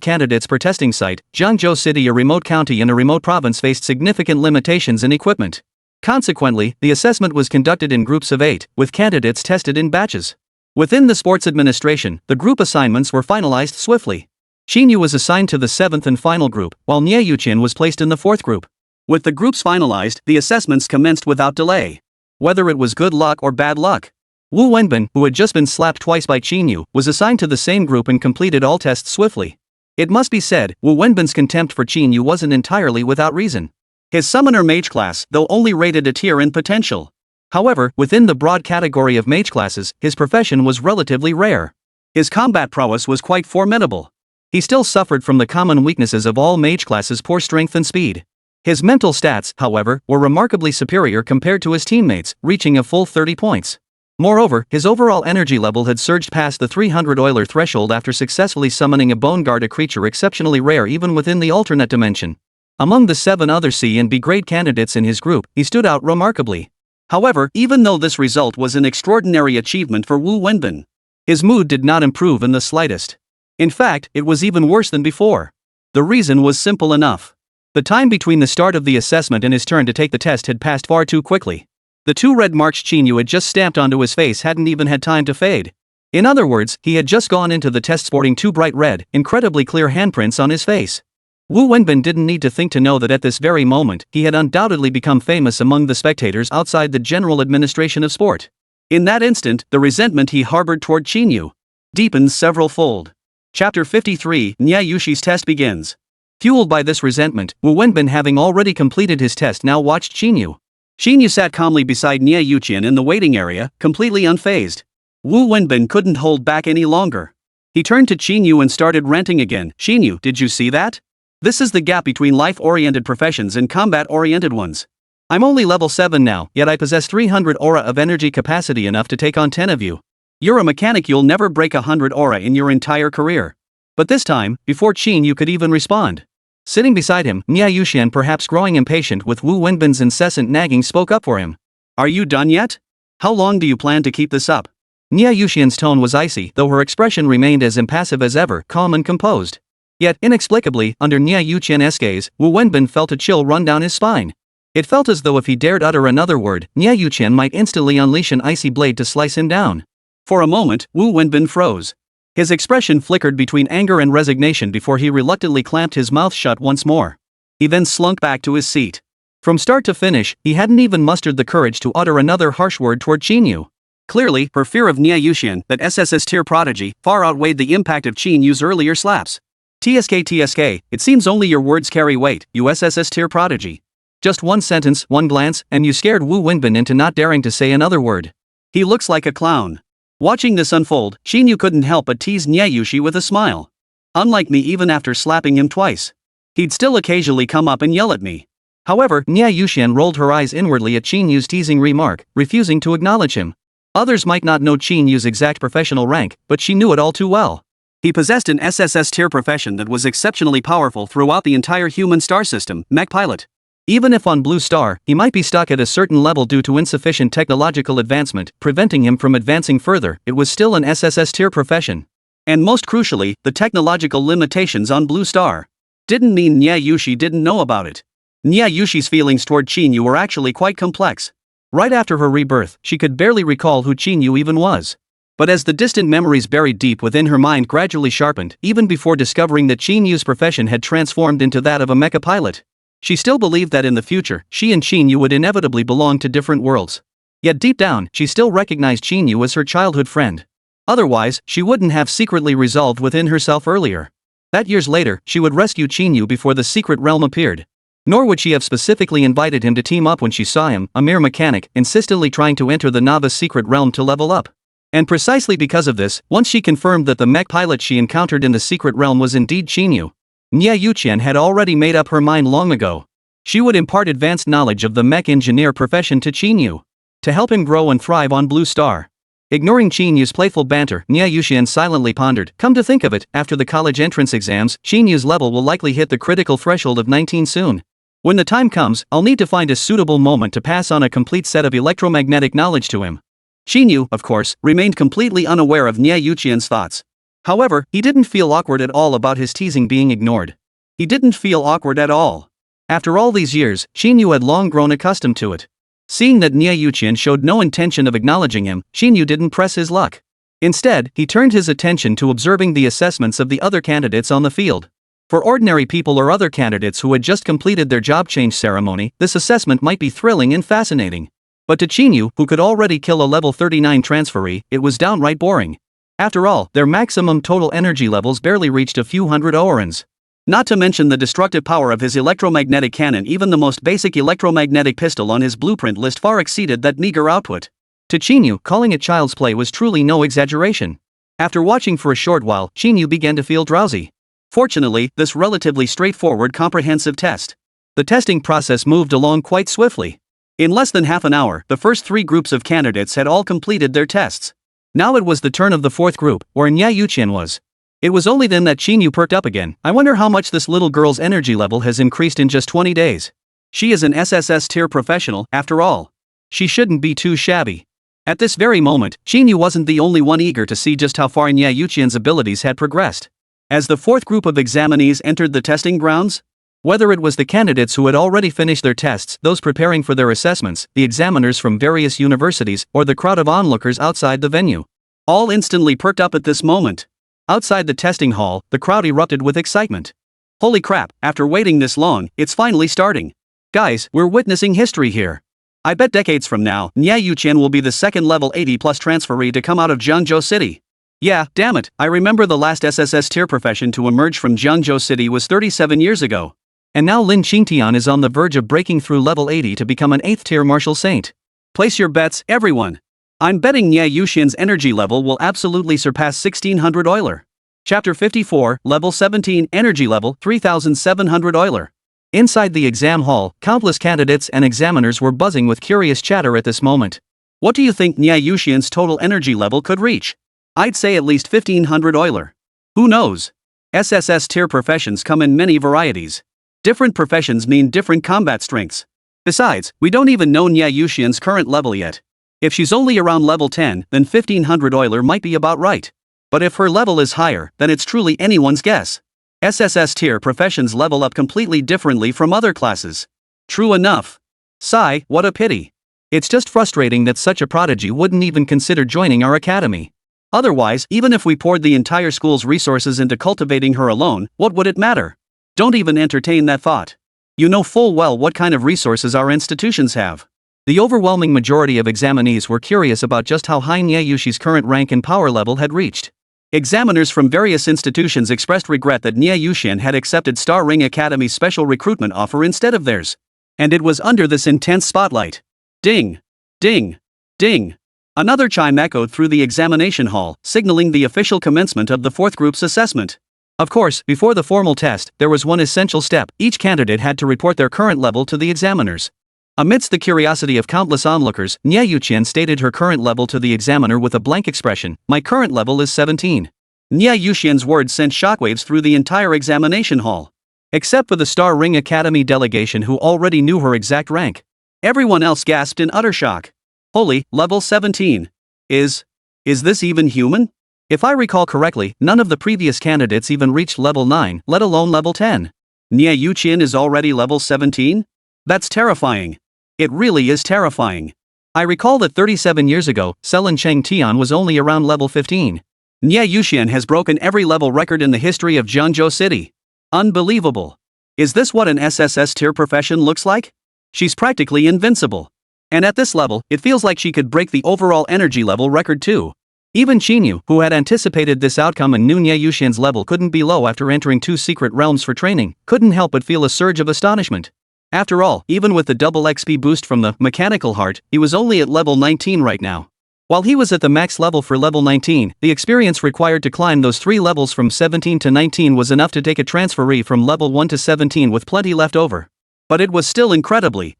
candidates per testing site, Jiangzhou City, a remote county and a remote province, faced significant limitations in equipment. Consequently, the assessment was conducted in groups of 8, with candidates tested in batches. Within the sports administration, the group assignments were finalized swiftly. Qín Yǔ was assigned to the 7th and final group, while Niè Yǔqiān was placed in the 4th group. With the groups finalized, the assessments commenced without delay. Whether it was good luck or bad luck, Wu Wenbin, who had just been slapped twice by Qín Yǔ, was assigned to the same group and completed all tests swiftly. It must be said, Wu Wenbin's contempt for Qín Yǔ wasn't entirely without reason. His summoner mage class, though only rated a tier in potential. However, within the broad category of mage classes, his profession was relatively rare. His combat prowess was quite formidable. He still suffered from the common weaknesses of all mage classes: poor strength and speed. His mental stats, however, were remarkably superior compared to his teammates, reaching a full 30 points. Moreover, his overall energy level had surged past the 300 Euler threshold after successfully summoning a bone guard, a creature exceptionally rare even within the alternate dimension. Among the 7 other C and B grade candidates in his group, he stood out remarkably. However, even though this result was an extraordinary achievement for Wu Wenbin, his mood did not improve in the slightest. In fact, it was even worse than before. The reason was simple enough. The time between the start of the assessment and his turn to take the test had passed far too quickly. The 2 red marks Qín Yǔ had just stamped onto his face hadn't even had time to fade. In other words, he had just gone into the test sporting 2 bright red, incredibly clear handprints on his face. Wu Wenbin didn't need to think to know that at this very moment, he had undoubtedly become famous among the spectators outside the general administration of sport. In that instant, the resentment he harbored toward Qín Yǔ deepens several-fold. Chapter 53, Niè Yǔqi's test begins. Fueled by this resentment, Wu Wenbin, having already completed his test, now watched Qín Yǔ. Qín Yǔ sat calmly beside Niè Yǔqiān in the waiting area, completely unfazed. Wu Wenbin couldn't hold back any longer. He turned to Qín Yǔ and started ranting again. Qín Yǔ, did you see that? This is the gap between life-oriented professions and combat-oriented ones. I'm only level 7 now, yet I possess 300 aura of energy capacity enough to take on 10 of you. You're a mechanic, you'll never break 100 aura in your entire career. But this time, before Qín Yǔ could even respond, sitting beside him, Niè Yǔqiān, perhaps growing impatient with Wu Wenbin's incessant nagging, spoke up for him. Are you done yet? How long do you plan to keep this up? Niè Yǔqiān's tone was icy, though her expression remained as impassive as ever, calm and composed. Yet, inexplicably, under Niè Yǔqiān's gaze, Wu Wenbin felt a chill run down his spine. It felt as though if he dared utter another word, Niè Yǔqiān might instantly unleash an icy blade to slice him down. For a moment, Wu Wenbin froze. His expression flickered between anger and resignation before he reluctantly clamped his mouth shut once more. He then slunk back to his seat. From start to finish, he hadn't even mustered the courage to utter another harsh word toward Qín Yǔ. Clearly, her fear of Niè Yǔqiān, that SSS tier prodigy, far outweighed the impact of Qín Yú's earlier slaps. TSK, it seems only your words carry weight, you SSS tier prodigy. Just one sentence, one glance, and you scared Wu Wenbin into not daring to say another word. He looks like a clown. Watching this unfold, Qín Yǔ couldn't help but tease Niè Yǔqi with a smile. Unlike me, even after slapping him twice, he'd still occasionally come up and yell at me. However, Niè Yǔqiān rolled her eyes inwardly at Qín Yú's teasing remark, refusing to acknowledge him. Others might not know Qín Yú's exact professional rank, but she knew it all too well. He possessed an SSS tier profession that was exceptionally powerful throughout the entire human star system, mech pilot. Even if on Blue Star, he might be stuck at a certain level due to insufficient technological advancement, preventing him from advancing further, it was still an SSS tier profession. And most crucially, the technological limitations on Blue Star didn't mean Niè Yǔqi didn't know about it. Niè Yǔqi's feelings toward Qín Yǔ were actually quite complex. Right after her rebirth, she could barely recall who Qín Yǔ even was. But as the distant memories buried deep within her mind gradually sharpened, even before discovering that Qín Yú's profession had transformed into that of a mecha pilot, she still believed that in the future, she and Qín Yǔ would inevitably belong to different worlds. Yet deep down, she still recognized Qín Yǔ as her childhood friend. Otherwise, she wouldn't have secretly resolved within herself earlier that years later, she would rescue Qín Yǔ before the secret realm appeared. Nor would she have specifically invited him to team up when she saw him, a mere mechanic, insistently trying to enter the novice secret realm to level up. And precisely because of this, once she confirmed that the mech pilot she encountered in the secret realm was indeed Qín Yǔ, Niè Yǔqiān had already made up her mind long ago. She would impart advanced knowledge of the mech engineer profession to Qín Yǔ, to help him grow and thrive on Blue Star. Ignoring Qín Yú's playful banter, Niè Yǔqiān silently pondered, come to think of it, after the college entrance exams, Qín Yú's level will likely hit the critical threshold of 19 soon. When the time comes, I'll need to find a suitable moment to pass on a complete set of electromagnetic knowledge to him. Qín Yǔ, of course, remained completely unaware of Niè Yǔqiān's thoughts. However, he didn't feel awkward at all about his teasing being ignored. He didn't feel awkward at all. After all these years, Qín Yǔ had long grown accustomed to it. Seeing that Niè Yǔqiān showed no intention of acknowledging him, Qín Yǔ didn't press his luck. Instead, he turned his attention to observing the assessments of the other candidates on the field. For ordinary people or other candidates who had just completed their job change ceremony, this assessment might be thrilling and fascinating. But to Qín Yǔ, who could already kill a level 39 transferee, it was downright boring. After all, their maximum total energy levels barely reached a few hundred aurans. Not to mention the destructive power of his electromagnetic cannon, even the most basic electromagnetic pistol on his blueprint list far exceeded that meager output. To Qín Yǔ, calling it child's play was truly no exaggeration. After watching for a short while, Qín Yǔ began to feel drowsy. Fortunately, this relatively straightforward comprehensive test. The testing process moved along quite swiftly. In less than half an hour, the first 3 groups of candidates had all completed their tests. Now it was the turn of the 4th group, where Niè Yǔqiān was. It was only then that Qín Yǔ perked up again. I wonder how much this little girl's energy level has increased in just 20 days. She is an SSS tier professional, after all. She shouldn't be too shabby. At this very moment, Qín Yǔ wasn't the only one eager to see just how far Niè Yǔqiān's abilities had progressed. As the 4th group of examinees entered the testing grounds, whether it was the candidates who had already finished their tests, those preparing for their assessments, the examiners from various universities, or the crowd of onlookers outside the venue, all instantly perked up at this moment. Outside the testing hall, the crowd erupted with excitement. Holy crap, after waiting this long, it's finally starting. Guys, we're witnessing history here. I bet decades from now, Niè Yǔqiān will be the second level 80 plus transferee to come out of Jiangzhou City. Yeah, damn it, I remember the last SSS tier profession to emerge from Jiangzhou City was 37 years ago. And now Lin Qingtian is on the verge of breaking through level 80 to become an 8th tier martial saint. Place your bets, everyone. I'm betting Niè Yǔqiān's energy level will absolutely surpass 1600 Euler. Chapter 54, Level 17, Energy Level 3700 Euler. Inside the exam hall, countless candidates and examiners were buzzing with curious chatter at this moment. What do you think Niè Yǔqiān's total energy level could reach? I'd say at least 1500 Euler. Who knows? SSS tier professions come in many varieties. Different professions mean different combat strengths. Besides, we don't even know Niè Yǔqiān's current level yet. If she's only around level 10, then 1500 Euler might be about right. But if her level is higher, then it's truly anyone's guess. SSS tier professions level up completely differently from other classes. True enough. Sigh, what a pity. It's just frustrating that such a prodigy wouldn't even consider joining our academy. Otherwise, even if we poured the entire school's resources into cultivating her alone, what would it matter? Don't even entertain that thought. You know full well what kind of resources our institutions have. The overwhelming majority of examinees were curious about just how high Niè Yǔqiān's current rank and power level had reached. Examiners from various institutions expressed regret that Niè Yǔqiān had accepted Star Ring Academy's special recruitment offer instead of theirs. And it was under this intense spotlight. Ding! Ding! Ding! Another chime echoed through the examination hall, signaling the official commencement of the fourth group's assessment. Of course, before the formal test, there was one essential step. Each candidate had to report their current level to the examiners. Amidst the curiosity of countless onlookers, Niè Yǔqiān stated her current level to the examiner with a blank expression. My current level is 17. Niè Yǔqiān's words sent shockwaves through the entire examination hall. Except for the Star Ring Academy delegation who already knew her exact rank. Everyone else gasped in utter shock. Holy, level 17. Is this even human? If I recall correctly, none of the previous candidates even reached level 9, let alone level 10. Niè Yǔqiān is already level 17? That's terrifying. It really is terrifying. I recall that 37 years ago, Selin Chengtian was only around level 15. Niè Yǔqiān has broken every level record in the history of Jiangzhou City. Unbelievable. Is this what an SSS tier profession looks like? She's practically invincible. And at this level, it feels like she could break the overall energy level record too. Even Qín Yǔ, who had anticipated this outcome and knew Niè Yǔqiān's level couldn't be low after entering 2 secret realms for training, couldn't help but feel a surge of astonishment. After all, even with the double XP boost from the mechanical heart, he was only at level 19 right now. While he was at the max level for level 19, the experience required to climb those 3 levels from 17 to 19 was enough to take a transferee from level 1 to 17 with plenty left over. But it was still incredibly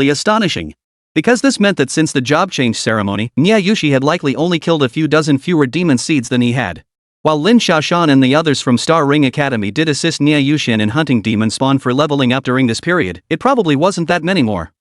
astonishing. Because this meant that since the job change ceremony, Niè Yǔqiān had likely only killed a few dozen fewer demon seeds than he had. While Lin Xiaoshan and the others from Star Ring Academy did assist Niè Yǔqiān in hunting demon spawn for leveling up during this period, it probably wasn't that many more.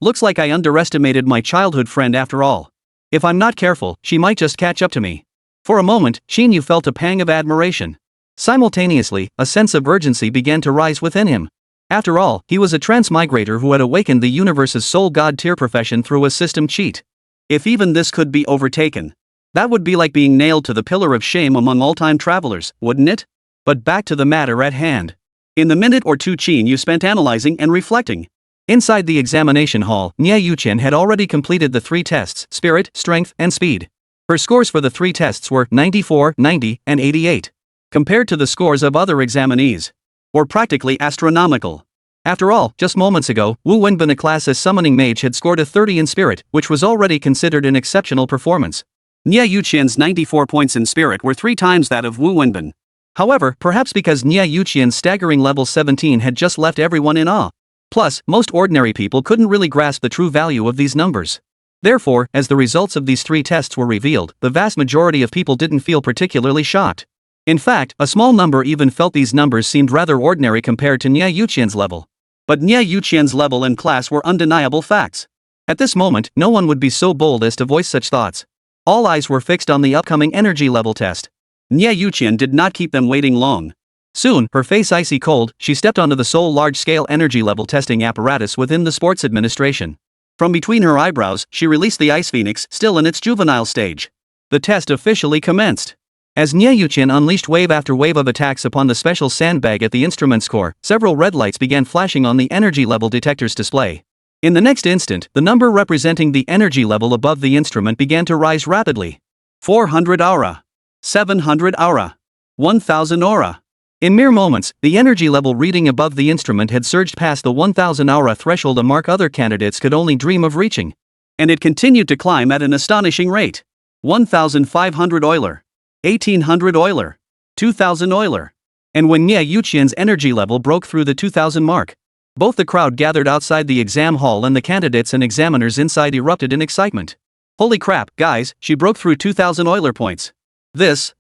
Looks like I underestimated my childhood friend after all. If I'm not careful, she might just catch up to me. For a moment, Qín Yǔ felt a pang of admiration. Simultaneously, a sense of urgency began to rise within him. After all, he was a transmigrator who had awakened the universe's sole god tier profession through a system cheat. If even this could be overtaken, that would be like being nailed to the pillar of shame among all-time travelers, wouldn't it? But back to the matter at hand. In the minute or two Qín Yǔ spent analyzing and reflecting. Inside the examination hall, Niè Yǔqiān had already completed the 3 tests: spirit, strength, and speed. Her scores for the 3 tests were 94, 90, and 88. Compared to the scores of other examinees, were practically astronomical. After all, just moments ago, Wu Wenbin, a class as summoning mage, had scored a 30 in spirit, which was already considered an exceptional performance. Niè Yǔqiān's 94 points in spirit were 3 times that of Wu Wenbin. However, perhaps because Niè Yǔqiān's staggering level 17 had just left everyone in awe. Plus, most ordinary people couldn't really grasp the true value of these numbers. Therefore, as the results of these 3 tests were revealed, the vast majority of people didn't feel particularly shocked. In fact, a small number even felt these numbers seemed rather ordinary compared to Niè Yǔqiān's level. But Niè Yǔqiān's level and class were undeniable facts. At this moment, no one would be so bold as to voice such thoughts. All eyes were fixed on the upcoming energy level test. Niè Yǔqiān did not keep them waiting long. Soon, her face icy cold, she stepped onto the sole large-scale energy level testing apparatus within the sports administration. From between her eyebrows, she released the Ice Phoenix, still in its juvenile stage. The test officially commenced. As Niè Yǔqiān unleashed wave after wave of attacks upon the special sandbag at the instrument's core, several red lights began flashing on the energy level detector's display. In the next instant, the number representing the energy level above the instrument began to rise rapidly. 400 aura. 700 aura. 1000 aura. In mere moments, the energy level reading above the instrument had surged past the 1000 aura threshold, a mark other candidates could only dream of reaching. And it continued to climb at an astonishing rate. 1500 Euler. 1800 Euler. 2000 Euler. And when Niè Yǔqiān's energy level broke through the 2000 mark, both the crowd gathered outside the exam hall and the candidates and examiners inside erupted in excitement. Holy crap, guys, she broke through 2000 Euler points. This,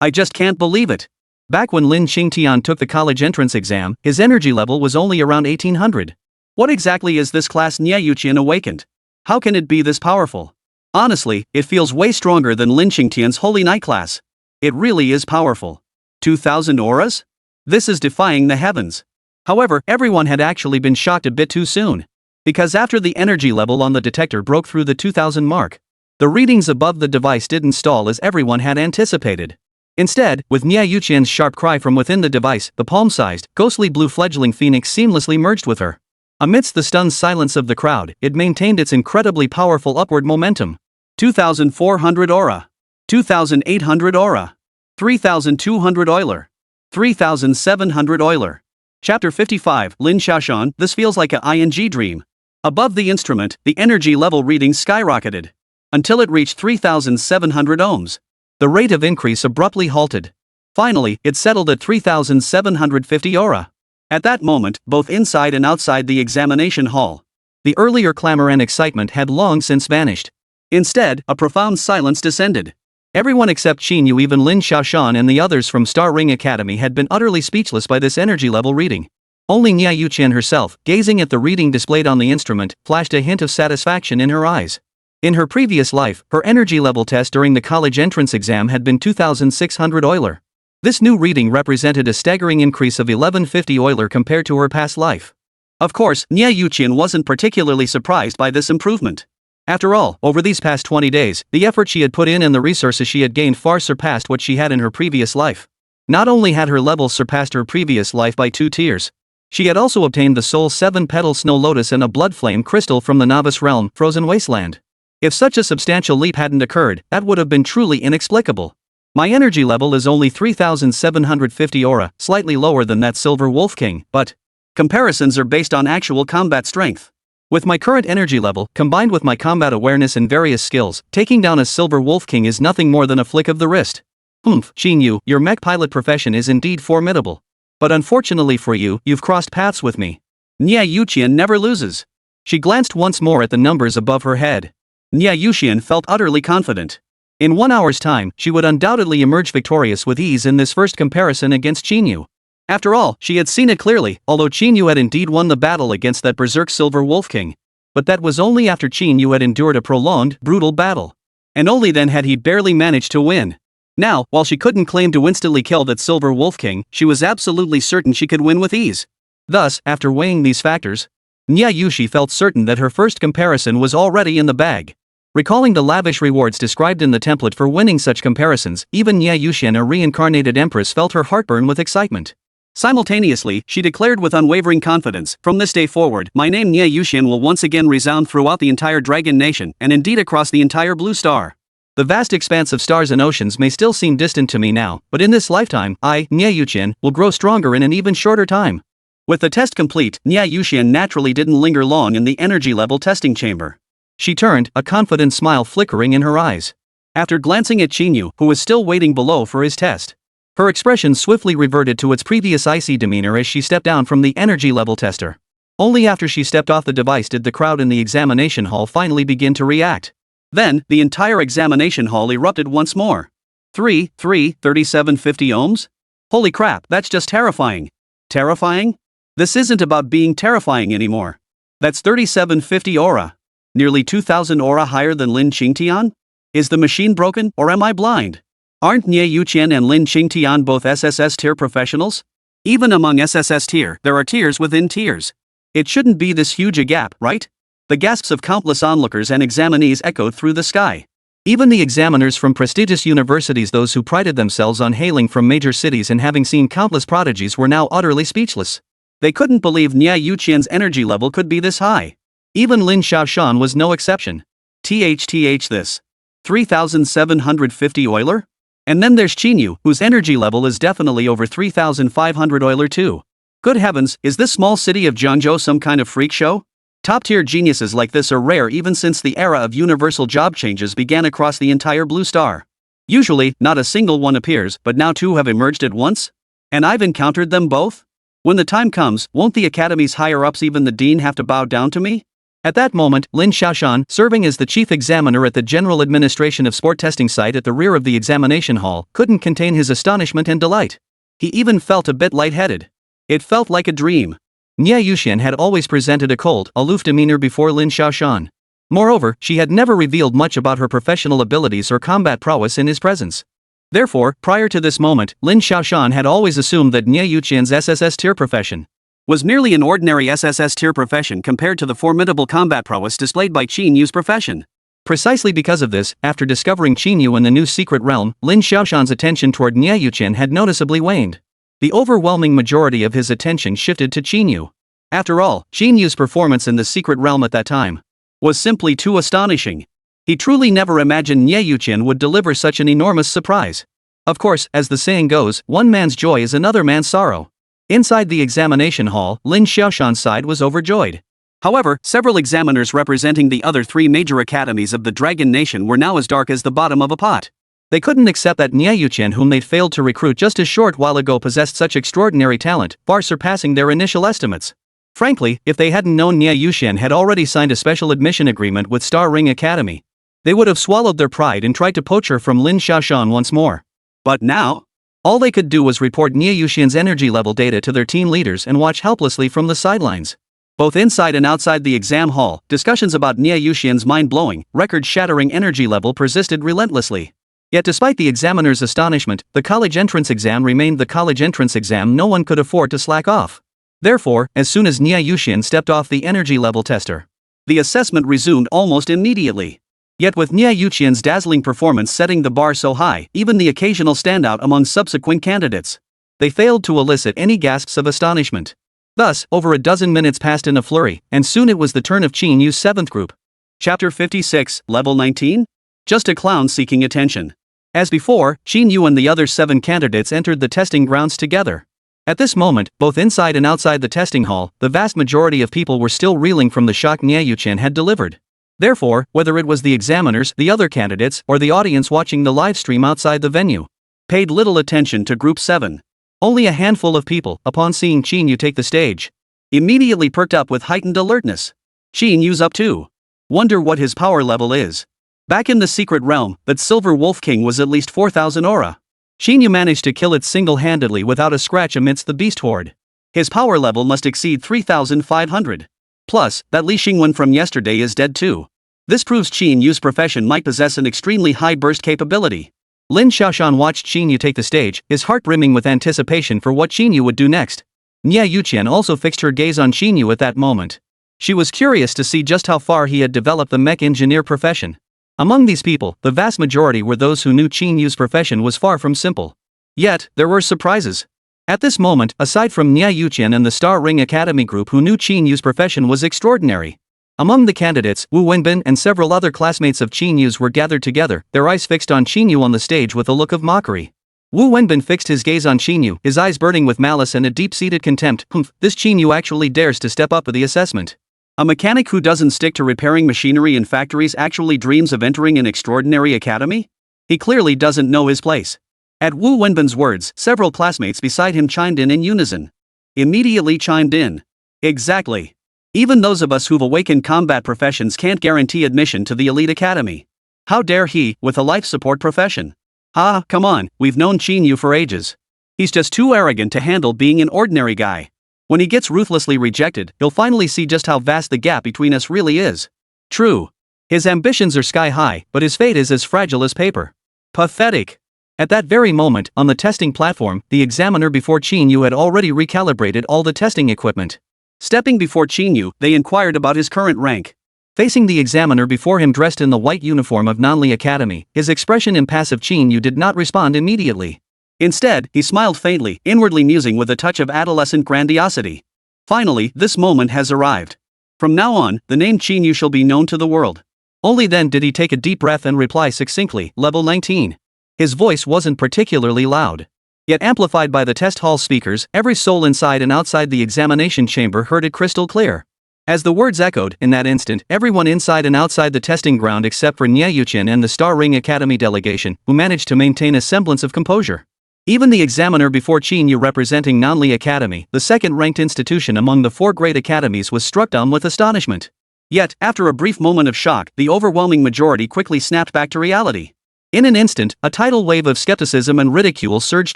I just can't believe it. Back when Lin Qingtian took the college entrance exam, his energy level was only around 1800. What exactly is this class Niè Yǔqiān awakened? How can it be this powerful? Honestly, it feels way stronger than Lin Qingtian's Holy Night class. It really is powerful. 2000 auras? This is defying the heavens. However, everyone had actually been shocked a bit too soon. Because after the energy level on the detector broke through the 2000 mark, the readings above the device didn't stall as everyone had anticipated. Instead, with Niè Yǔqiān's sharp cry from within the device, the palm-sized, ghostly blue fledgling phoenix seamlessly merged with her. Amidst the stunned silence of the crowd, it maintained its incredibly powerful upward momentum. 2400 aura. 2800 aura. 3200 Euler. 3700 Euler. Chapter 55, Lin Xiaoshan, this feels like a ing dream. Above the instrument, the energy level reading skyrocketed. Until it reached 3700 ohms. The rate of increase abruptly halted. Finally, it settled at 3750 aura. At that moment, both inside and outside the examination hall, the earlier clamor and excitement had long since vanished. Instead, a profound silence descended. Everyone except Qín Yǔ, even Lin Xiaoshan and the others from Star Ring Academy, had been utterly speechless by this energy level reading. Only Niè Yǔqiān herself, gazing at the reading displayed on the instrument, flashed a hint of satisfaction in her eyes. In her previous life, her energy level test during the college entrance exam had been 2600 Euler. This new reading represented a staggering increase of 1150 Euler compared to her past life. Of course, Niè Yǔqiān wasn't particularly surprised by this improvement. After all, over these past 20 days, the effort she had put in and the resources she had gained far surpassed what she had in her previous life. Not only had her levels surpassed her previous life by 2 tiers, she had also obtained the Soul 7-petal Snow Lotus and a Blood Flame crystal from the Novice Realm, Frozen Wasteland. If such a substantial leap hadn't occurred, that would have been truly inexplicable. My energy level is only 3750 aura, slightly lower than that Silver Wolf King, but comparisons are based on actual combat strength. With my current energy level, combined with my combat awareness and various skills, taking down a Silver Wolf King is nothing more than a flick of the wrist. Qín Yǔ, your mech pilot profession is indeed formidable. But unfortunately for you, you've crossed paths with me. Niè Yǔqiān never loses. She glanced once more at the numbers above her head. Niè Yǔqiān felt utterly confident. In 1 hour's time, she would undoubtedly emerge victorious with ease in this first comparison against Qín Yǔ. After all, she had seen it clearly, although Qín Yǔ had indeed won the battle against that berserk Silver Wolf King. But that was only after Qín Yǔ had endured a prolonged, brutal battle. And only then had he barely managed to win. Now, while she couldn't claim to instantly kill that Silver Wolf King, she was absolutely certain she could win with ease. Thus, after weighing these factors, Niè Yǔqiān felt certain that her first comparison was already in the bag. Recalling the lavish rewards described in the template for winning such comparisons, even Niè Yǔqiān, a reincarnated empress, felt her heart burn with excitement. Simultaneously, she declared with unwavering confidence, from this day forward, my name Niè Yǔqiān will once again resound throughout the entire Dragon Nation, and indeed across the entire Blue Star. The vast expanse of stars and oceans may still seem distant to me now, but in this lifetime, I, Niè Yǔqiān, will grow stronger in an even shorter time. With the test complete, Niè Yǔqiān naturally didn't linger long in the energy level testing chamber. She turned, a confident smile flickering in her eyes. After glancing at Qín Yǔ, who was still waiting below for his test, her expression swiftly reverted to its previous icy demeanor as she stepped down from the energy level tester. Only after she stepped off the device did the crowd in the examination hall finally begin to react. Then, the entire examination hall erupted once more. 3750 ohms? Holy crap, that's just terrifying. Terrifying? This isn't about being terrifying anymore. That's 3750 aura. Nearly 2000 aura higher than Lin Qingtian? Is the machine broken, or am I blind? Aren't Niè Yǔqiān and Lin Qingtian both SSS tier professionals? Even among SSS tier, there are tiers within tiers. It shouldn't be this huge a gap, right? The gasps of countless onlookers and examinees echoed through the sky. Even the examiners from prestigious universities, those who prided themselves on hailing from major cities and having seen countless prodigies, were now utterly speechless. They couldn't believe Niè Yǔqiān's energy level could be this high. Even Lin Xiaoshan was no exception. This 3,750 Euler? And then there's Qín Yǔ, whose energy level is definitely over 3,500 Euler too. Good heavens, is this small city of Zhangzhou some kind of freak show? Top-tier geniuses like this are rare even since the era of universal job changes began across the entire blue star. Usually, not a single one appears, but now two have emerged at once? And I've encountered them both? When the time comes, won't the academy's higher-ups, even the dean, have to bow down to me? At that moment, Lin Xiaoshan, serving as the chief examiner at the General Administration of Sport testing site at the rear of the examination hall, couldn't contain his astonishment and delight. He even felt a bit lightheaded. It felt like a dream. Niè Yǔqiān had always presented a cold, aloof demeanor before Lin Xiaoshan. Moreover, she had never revealed much about her professional abilities or combat prowess in his presence. Therefore, prior to this moment, Lin Xiaoshan had always assumed that Niè Yǔqiān's SSS tier profession was merely an ordinary SSS tier profession compared to the formidable combat prowess displayed by Qín Yǔ's profession. Precisely because of this, after discovering Qín Yǔ in the new secret realm, Lin Xiaoshan's attention toward Niè Yǔqiān had noticeably waned. The overwhelming majority of his attention shifted to Qín Yǔ. After all, Qín Yǔ's performance in the secret realm at that time was simply too astonishing. He truly never imagined Niè Yǔqiān would deliver such an enormous surprise. Of course, as the saying goes, one man's joy is another man's sorrow. Inside the examination hall, Lin Xiaoshan's side was overjoyed. However, several examiners representing the other three major academies of the Dragon Nation were now as dark as the bottom of a pot. They couldn't accept that Niè Yǔqiān, whom they'd failed to recruit just a short while ago, possessed such extraordinary talent, far surpassing their initial estimates. Frankly, if they hadn't known Niè Yǔqiān had already signed a special admission agreement with Star Ring Academy, they would have swallowed their pride and tried to poach her from Lin Xiaoshan once more. But now, all they could do was report Niè Yǔqiān's energy level data to their team leaders and watch helplessly from the sidelines. Both inside and outside the exam hall, discussions about Niè Yǔqiān's mind-blowing, record-shattering energy level persisted relentlessly. Yet despite the examiner's astonishment, the college entrance exam remained the college entrance exam. No one could afford to slack off. Therefore, as soon as Niè Yǔqiān stepped off the energy level tester, the assessment resumed almost immediately. Yet with Niè Yǔqiān's dazzling performance setting the bar so high, even the occasional standout among subsequent candidates, they failed to elicit any gasps of astonishment. Thus, over a dozen minutes passed in a flurry, and soon it was the turn of Qín Yǔ's 7th group. Chapter 56, Level 19? Just a clown seeking attention. As before, Qín Yǔ and the other 7 candidates entered the testing grounds together. At this moment, both inside and outside the testing hall, the vast majority of people were still reeling from the shock Niè Yǔqiān had delivered. Therefore, whether it was the examiners, the other candidates, or the audience watching the live stream outside the venue, paid little attention to Group 7. Only a handful of people, upon seeing Qín Yǔ take the stage, immediately perked up with heightened alertness. Qín Yǔ's up too. Wonder what his power level is. Back in the secret realm, that Silver Wolf King was at least 4,000 aura. Qín Yǔ managed to kill it single-handedly without a scratch amidst the beast horde. His power level must exceed 3,500. Plus, that Li Xingwen from yesterday is dead too. This proves Qín Yǔ's profession might possess an extremely high burst capability. Lin Xiaoshan watched Qín Yǔ take the stage, his heart brimming with anticipation for what Qín Yǔ would do next. Niè Yǔqiān also fixed her gaze on Qín Yǔ at that moment. She was curious to see just how far he had developed the mech engineer profession. Among these people, the vast majority were those who knew Qín Yǔ's profession was far from simple. Yet, there were surprises. At this moment, aside from Niè Yǔqiān and the Star Ring Academy group who knew Qín Yǔ's profession was extraordinary, among the candidates, Wu Wenbin and several other classmates of Qín Yǔ's were gathered together, their eyes fixed on Qín Yǔ on the stage with a look of mockery. Wu Wenbin fixed his gaze on Qín Yǔ, his eyes burning with malice and a deep-seated contempt. This Qín Yǔ actually dares to step up with the assessment. A mechanic who doesn't stick to repairing machinery in factories actually dreams of entering an extraordinary academy? He clearly doesn't know his place. At Wu Wenbin's words, several classmates beside him chimed in unison. Immediately chimed in. Exactly. Even those of us who've awakened combat professions can't guarantee admission to the elite academy. How dare he, with a life support profession? Come on, we've known Qín Yǔ for ages. He's just too arrogant to handle being an ordinary guy. When he gets ruthlessly rejected, he'll finally see just how vast the gap between us really is. True. His ambitions are sky high, but his fate is as fragile as paper. Pathetic. At that very moment, on the testing platform, the examiner before Qín Yǔ had already recalibrated all the testing equipment. Stepping before Qín Yǔ, they inquired about his current rank. Facing the examiner before him dressed in the white uniform of Nanli Academy, his expression impassive Qín Yǔ did not respond immediately. Instead, he smiled faintly, inwardly musing with a touch of adolescent grandiosity. Finally, this moment has arrived. From now on, the name Qín Yǔ shall be known to the world. Only then did he take a deep breath and reply succinctly, level 19. His voice wasn't particularly loud. Yet amplified by the test hall speakers, every soul inside and outside the examination chamber heard it crystal clear. As the words echoed, in that instant, everyone inside and outside the testing ground except for Niè Yǔqiān and the Star Ring Academy delegation, who managed to maintain a semblance of composure. Even the examiner before Qín Yǔ representing Nanli Academy, the second-ranked institution among the 4 great academies, was struck dumb with astonishment. Yet, after a brief moment of shock, the overwhelming majority quickly snapped back to reality. In an instant, a tidal wave of skepticism and ridicule surged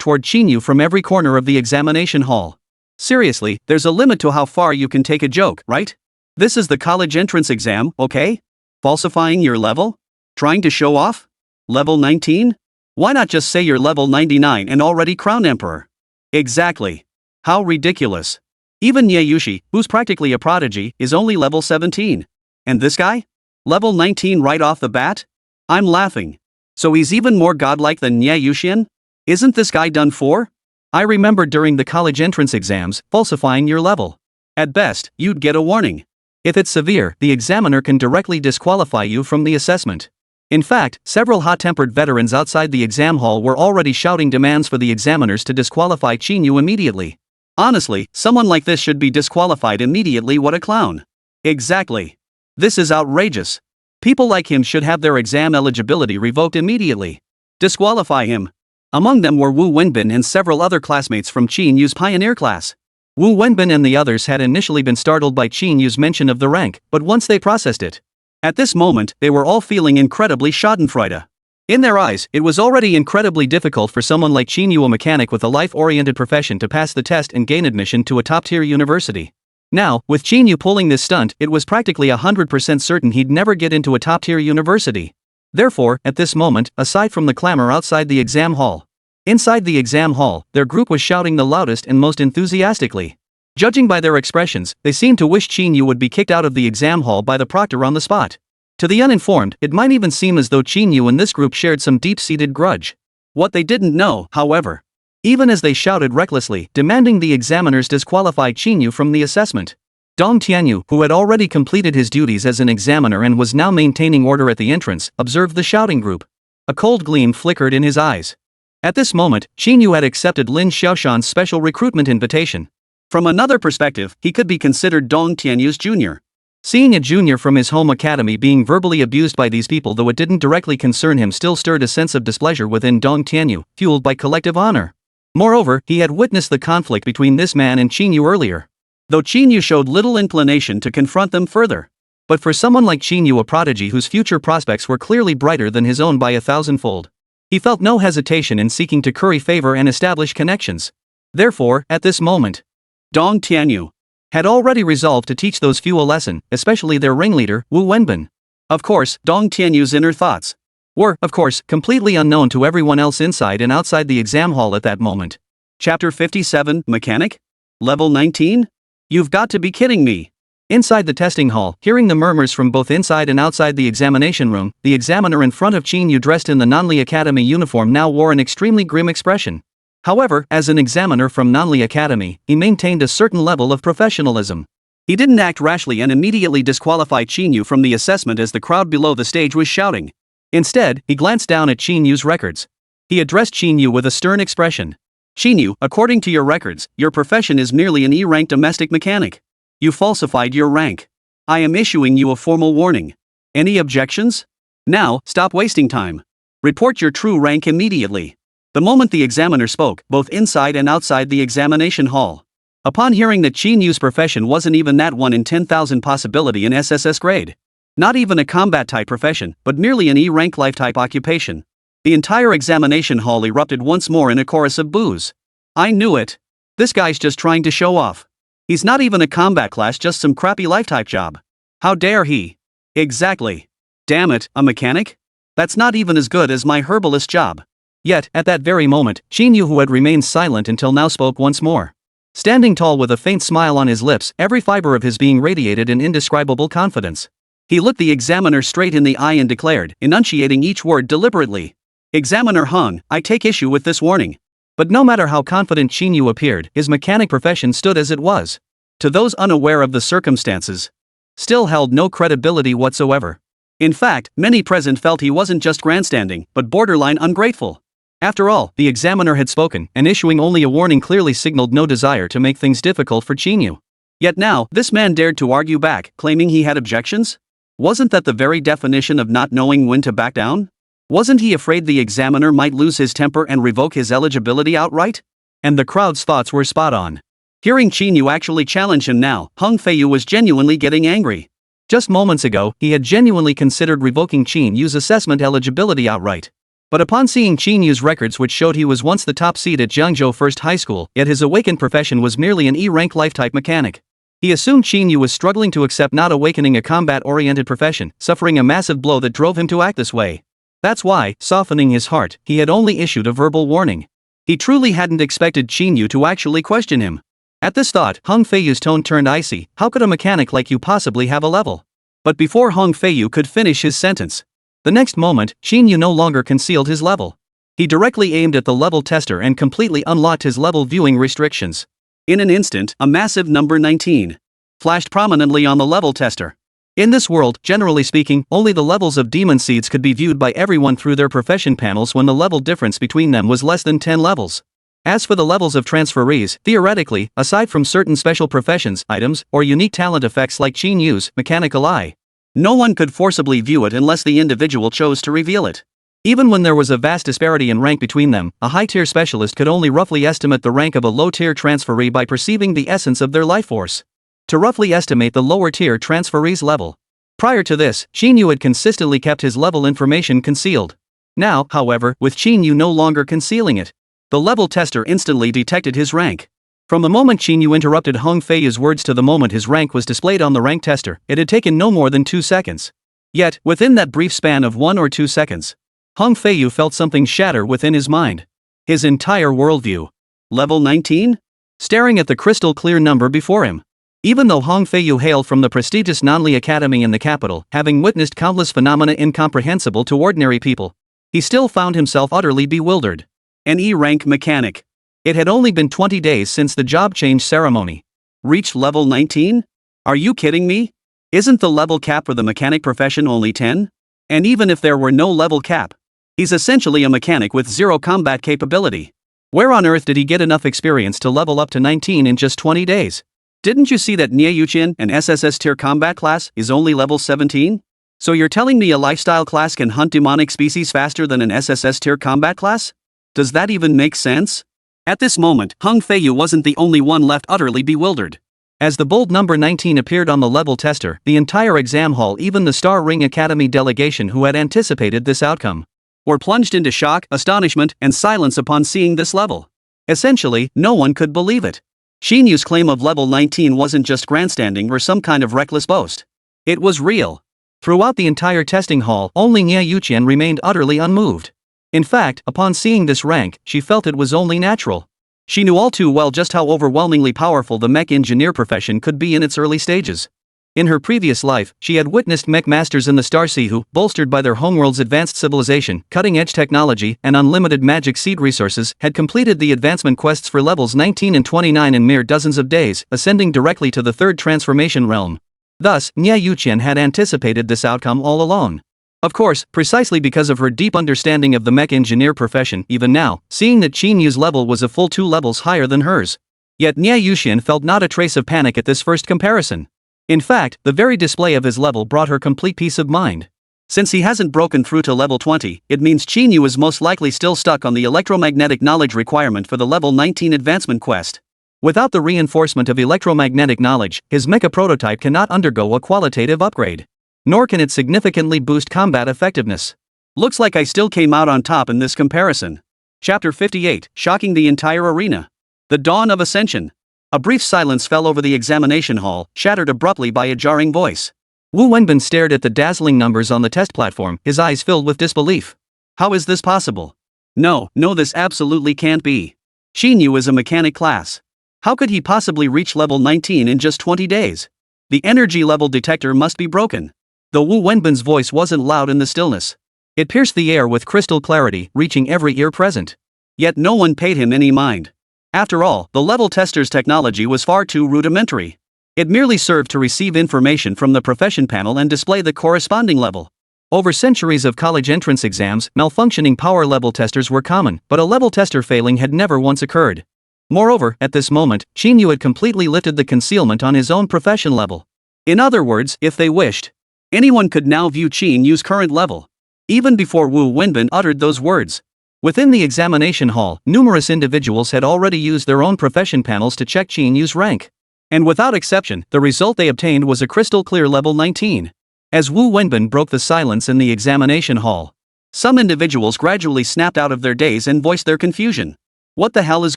toward Qín Yǔ from every corner of the examination hall. Seriously, there's a limit to how far you can take a joke, right? This is the college entrance exam, okay? Falsifying your level? Trying to show off? Level 19? Why not just say you're level 99 and already crowned emperor? Exactly. How ridiculous. Even Niè Yǔqiān, who's practically a prodigy, is only level 17. And this guy? Level 19 right off the bat? I'm laughing. So he's even more godlike than Niè Yǔqiān? Isn't this guy done for? I remember during the college entrance exams, falsifying your level. At best, you'd get a warning. If it's severe, the examiner can directly disqualify you from the assessment. In fact, several hot-tempered veterans outside the exam hall were already shouting demands for the examiners to disqualify Qín Yǔ immediately. Honestly, someone like this should be disqualified immediately. What a clown. Exactly. This is outrageous. People like him should have their exam eligibility revoked immediately. Disqualify him. Among them were Wu Wenbin and several other classmates from Qín Yǔ's pioneer class. Wu Wenbin and the others had initially been startled by Qín Yǔ's mention of the rank, but once they processed it, at this moment, they were all feeling incredibly schadenfreude. In their eyes, it was already incredibly difficult for someone like Qín Yǔ, a mechanic with a life-oriented profession, to pass the test and gain admission to a top-tier university. Now, with Qín Yǔ pulling this stunt, it was practically 100% certain he'd never get into a top-tier university. Therefore, at this moment, aside from the clamor outside the exam hall, inside the exam hall, their group was shouting the loudest and most enthusiastically. Judging by their expressions, they seemed to wish Qín Yǔ would be kicked out of the exam hall by the proctor on the spot. To the uninformed, it might even seem as though Qín Yǔ and this group shared some deep-seated grudge. What they didn't know, however, even as they shouted recklessly, demanding the examiners disqualify Qín Yǔ from the assessment, Dong Tianyu, who had already completed his duties as an examiner and was now maintaining order at the entrance, observed the shouting group. A cold gleam flickered in his eyes. At this moment, Qín Yǔ had accepted Lin Xiaoshan's special recruitment invitation. From another perspective, he could be considered Dong Tianyu's junior. Seeing a junior from his home academy being verbally abused by these people, though it didn't directly concern him, still stirred a sense of displeasure within Dong Tianyu, fueled by collective honor. Moreover, he had witnessed the conflict between this man and Qín Yǔ earlier, though Qín Yǔ showed little inclination to confront them further. But for someone like Qín Yǔ, a prodigy whose future prospects were clearly brighter than his own by 1,000-fold, he felt no hesitation in seeking to curry favor and establish connections. Therefore, at this moment, Dong Tianyu had already resolved to teach those few a lesson, especially their ringleader, Wu Wenbin. Of course, Dong Tianyu's inner thoughts were, of course, completely unknown to everyone else inside and outside the exam hall at that moment. Chapter 57, Mechanic? Level 19? You've got to be kidding me. Inside the testing hall, hearing the murmurs from both inside and outside the examination room, the examiner in front of Qín Yǔ, dressed in the Nanli Academy uniform, now wore an extremely grim expression. However, as an examiner from Nanli Academy, he maintained a certain level of professionalism. He didn't act rashly and immediately disqualify Qín Yǔ from the assessment as the crowd below the stage was shouting. Instead, he glanced down at Qín Yǔ's records. He addressed Qín Yǔ with a stern expression. Qín Yǔ, according to your records, your profession is merely an E-rank domestic mechanic. You falsified your rank. I am issuing you a formal warning. Any objections? Now, stop wasting time. Report your true rank immediately. The moment the examiner spoke, both inside and outside the examination hall, upon hearing that Qín Yǔ's profession wasn't even that 1 in 10,000 possibility in SSS grade, not even a combat-type profession, but merely an E-rank life-type occupation, the entire examination hall erupted once more in a chorus of boos. I knew it. This guy's just trying to show off. He's not even a combat class, just some crappy life-type job. How dare he? Exactly. Damn it, a mechanic? That's not even as good as my herbalist job. Yet, at that very moment, Qín Yǔ, who had remained silent until now, spoke once more. Standing tall with a faint smile on his lips, every fiber of his being radiated an indescribable confidence. He looked the examiner straight in the eye and declared, enunciating each word deliberately. Examiner Hung, I take issue with this warning. But no matter how confident Qín Yǔ appeared, his mechanic profession stood as it was. To those unaware of the circumstances, still held no credibility whatsoever. In fact, many present felt he wasn't just grandstanding, but borderline ungrateful. After all, the examiner had spoken, and issuing only a warning clearly signaled no desire to make things difficult for Qín Yǔ. Yet now, this man dared to argue back, claiming he had objections? Wasn't that the very definition of not knowing when to back down? Wasn't he afraid the examiner might lose his temper and revoke his eligibility outright? And the crowd's thoughts were spot on. Hearing Qín Yǔ actually challenge him now, Hung Feiyu was genuinely getting angry. Just moments ago, he had genuinely considered revoking Qín Yǔ's assessment eligibility outright. But upon seeing Qín Yǔ's records which showed he was once the top seed at Jiangzhou First High School, yet his awakened profession was merely an E-rank life-type mechanic. He assumed Qín Yǔ was struggling to accept not awakening a combat-oriented profession, suffering a massive blow that drove him to act this way. That's why, softening his heart, he had only issued a verbal warning. He truly hadn't expected Qín Yǔ to actually question him. At this thought, Hung Feiyu's tone turned icy. How could a mechanic like you possibly have a level? But before Hung Feiyu could finish his sentence, the next moment, Qín Yǔ no longer concealed his level. He directly aimed at the level tester and completely unlocked his level viewing restrictions. In an instant, a massive number 19 flashed prominently on the level tester. In this world, generally speaking, only the levels of demon seeds could be viewed by everyone through their profession panels when the level difference between them was less than 10 levels. As for the levels of transferees, theoretically, aside from certain special professions, items, or unique talent effects like Qín Yǔ's mechanical eye, no one could forcibly view it unless the individual chose to reveal it. Even when there was a vast disparity in rank between them, a high-tier specialist could only roughly estimate the rank of a low-tier transferee by perceiving the essence of their life force to roughly estimate the lower-tier transferee's level. Prior to this, Qín Yǔ had consistently kept his level information concealed. Now, however, with Qín Yǔ no longer concealing it, the level tester instantly detected his rank. From the moment Qín Yǔ interrupted Hung Feiyu's words to the moment his rank was displayed on the rank tester, it had taken no more than 2 seconds. Yet, within that brief span of 1 or 2 seconds, Hung Feiyu felt something shatter within his mind. His entire worldview. Level 19? Staring at the crystal-clear number before him. Even though Hung Feiyu hailed from the prestigious Nanli Academy in the capital, having witnessed countless phenomena incomprehensible to ordinary people, he still found himself utterly bewildered. An E-rank mechanic. It had only been 20 days since the job change ceremony. Reached level 19? Are you kidding me? Isn't the level cap for the mechanic profession only 10? And even if there were no level cap, he's essentially a mechanic with zero combat capability. Where on earth did he get enough experience to level up to 19 in just 20 days? Didn't you see that Niè Yǔqiān, an SSS tier combat class, is only level 17? So you're telling me a lifestyle class can hunt demonic species faster than an SSS tier combat class? Does that even make sense? At this moment, Hung Feiyu wasn't the only one left utterly bewildered. As the bold number 19 appeared on the level tester, the entire exam hall, even the Star Ring Academy delegation who had anticipated this outcome, were plunged into shock, astonishment, and silence upon seeing this level. Essentially, no one could believe it. Qín Yǔ's claim of level 19 wasn't just grandstanding or some kind of reckless boast. It was real. Throughout the entire testing hall, only Niè Yǔqiān remained utterly unmoved. In fact, upon seeing this rank, she felt it was only natural. She knew all too well just how overwhelmingly powerful the mech engineer profession could be in its early stages. In her previous life, she had witnessed mech masters in the Starsea who, bolstered by their homeworld's advanced civilization, cutting-edge technology, and unlimited magic seed resources, had completed the advancement quests for levels 19 and 29 in mere dozens of days, ascending directly to the third transformation realm. Thus, Niè Yǔqiān had anticipated this outcome all along. Of course, precisely because of her deep understanding of the mech engineer profession, even now, seeing that Qín Yǔ's level was a full 2 levels higher than hers. Yet Niè Yǔqiān felt not a trace of panic at this first comparison. In fact, the very display of his level brought her complete peace of mind. Since he hasn't broken through to level 20, it means Qín Yǔ is most likely still stuck on the electromagnetic knowledge requirement for the level 19 advancement quest. Without the reinforcement of electromagnetic knowledge, his mecha prototype cannot undergo a qualitative upgrade. Nor can it significantly boost combat effectiveness. Looks like I still came out on top in this comparison. Chapter 58, shocking the entire arena. The dawn of ascension. A brief silence fell over the examination hall, shattered abruptly by a jarring voice. Wu Wenbin stared at the dazzling numbers on the test platform, his eyes filled with disbelief. How is this possible? No, this absolutely can't be. Qín Yǔ is a mechanic class. How could he possibly reach level 19 in just 20 days? The energy level detector must be broken. Though Wu Wenbin's voice wasn't loud in the stillness. It pierced the air with crystal clarity, reaching every ear present. Yet no one paid him any mind. After all, the level tester's technology was far too rudimentary. It merely served to receive information from the profession panel and display the corresponding level. Over centuries of college entrance exams, malfunctioning power level testers were common, but a level tester failing had never once occurred. Moreover, at this moment, Qín Yǔ had completely lifted the concealment on his own profession level. In other words, if they wished, anyone could now view Qín Yǔ's current level. Even before Wu Wenbin uttered those words. Within the examination hall, numerous individuals had already used their own profession panels to check Qín Yǔ's rank. And without exception, the result they obtained was a crystal clear level 19. As Wu Wenbin broke the silence in the examination hall, some individuals gradually snapped out of their daze and voiced their confusion. What the hell is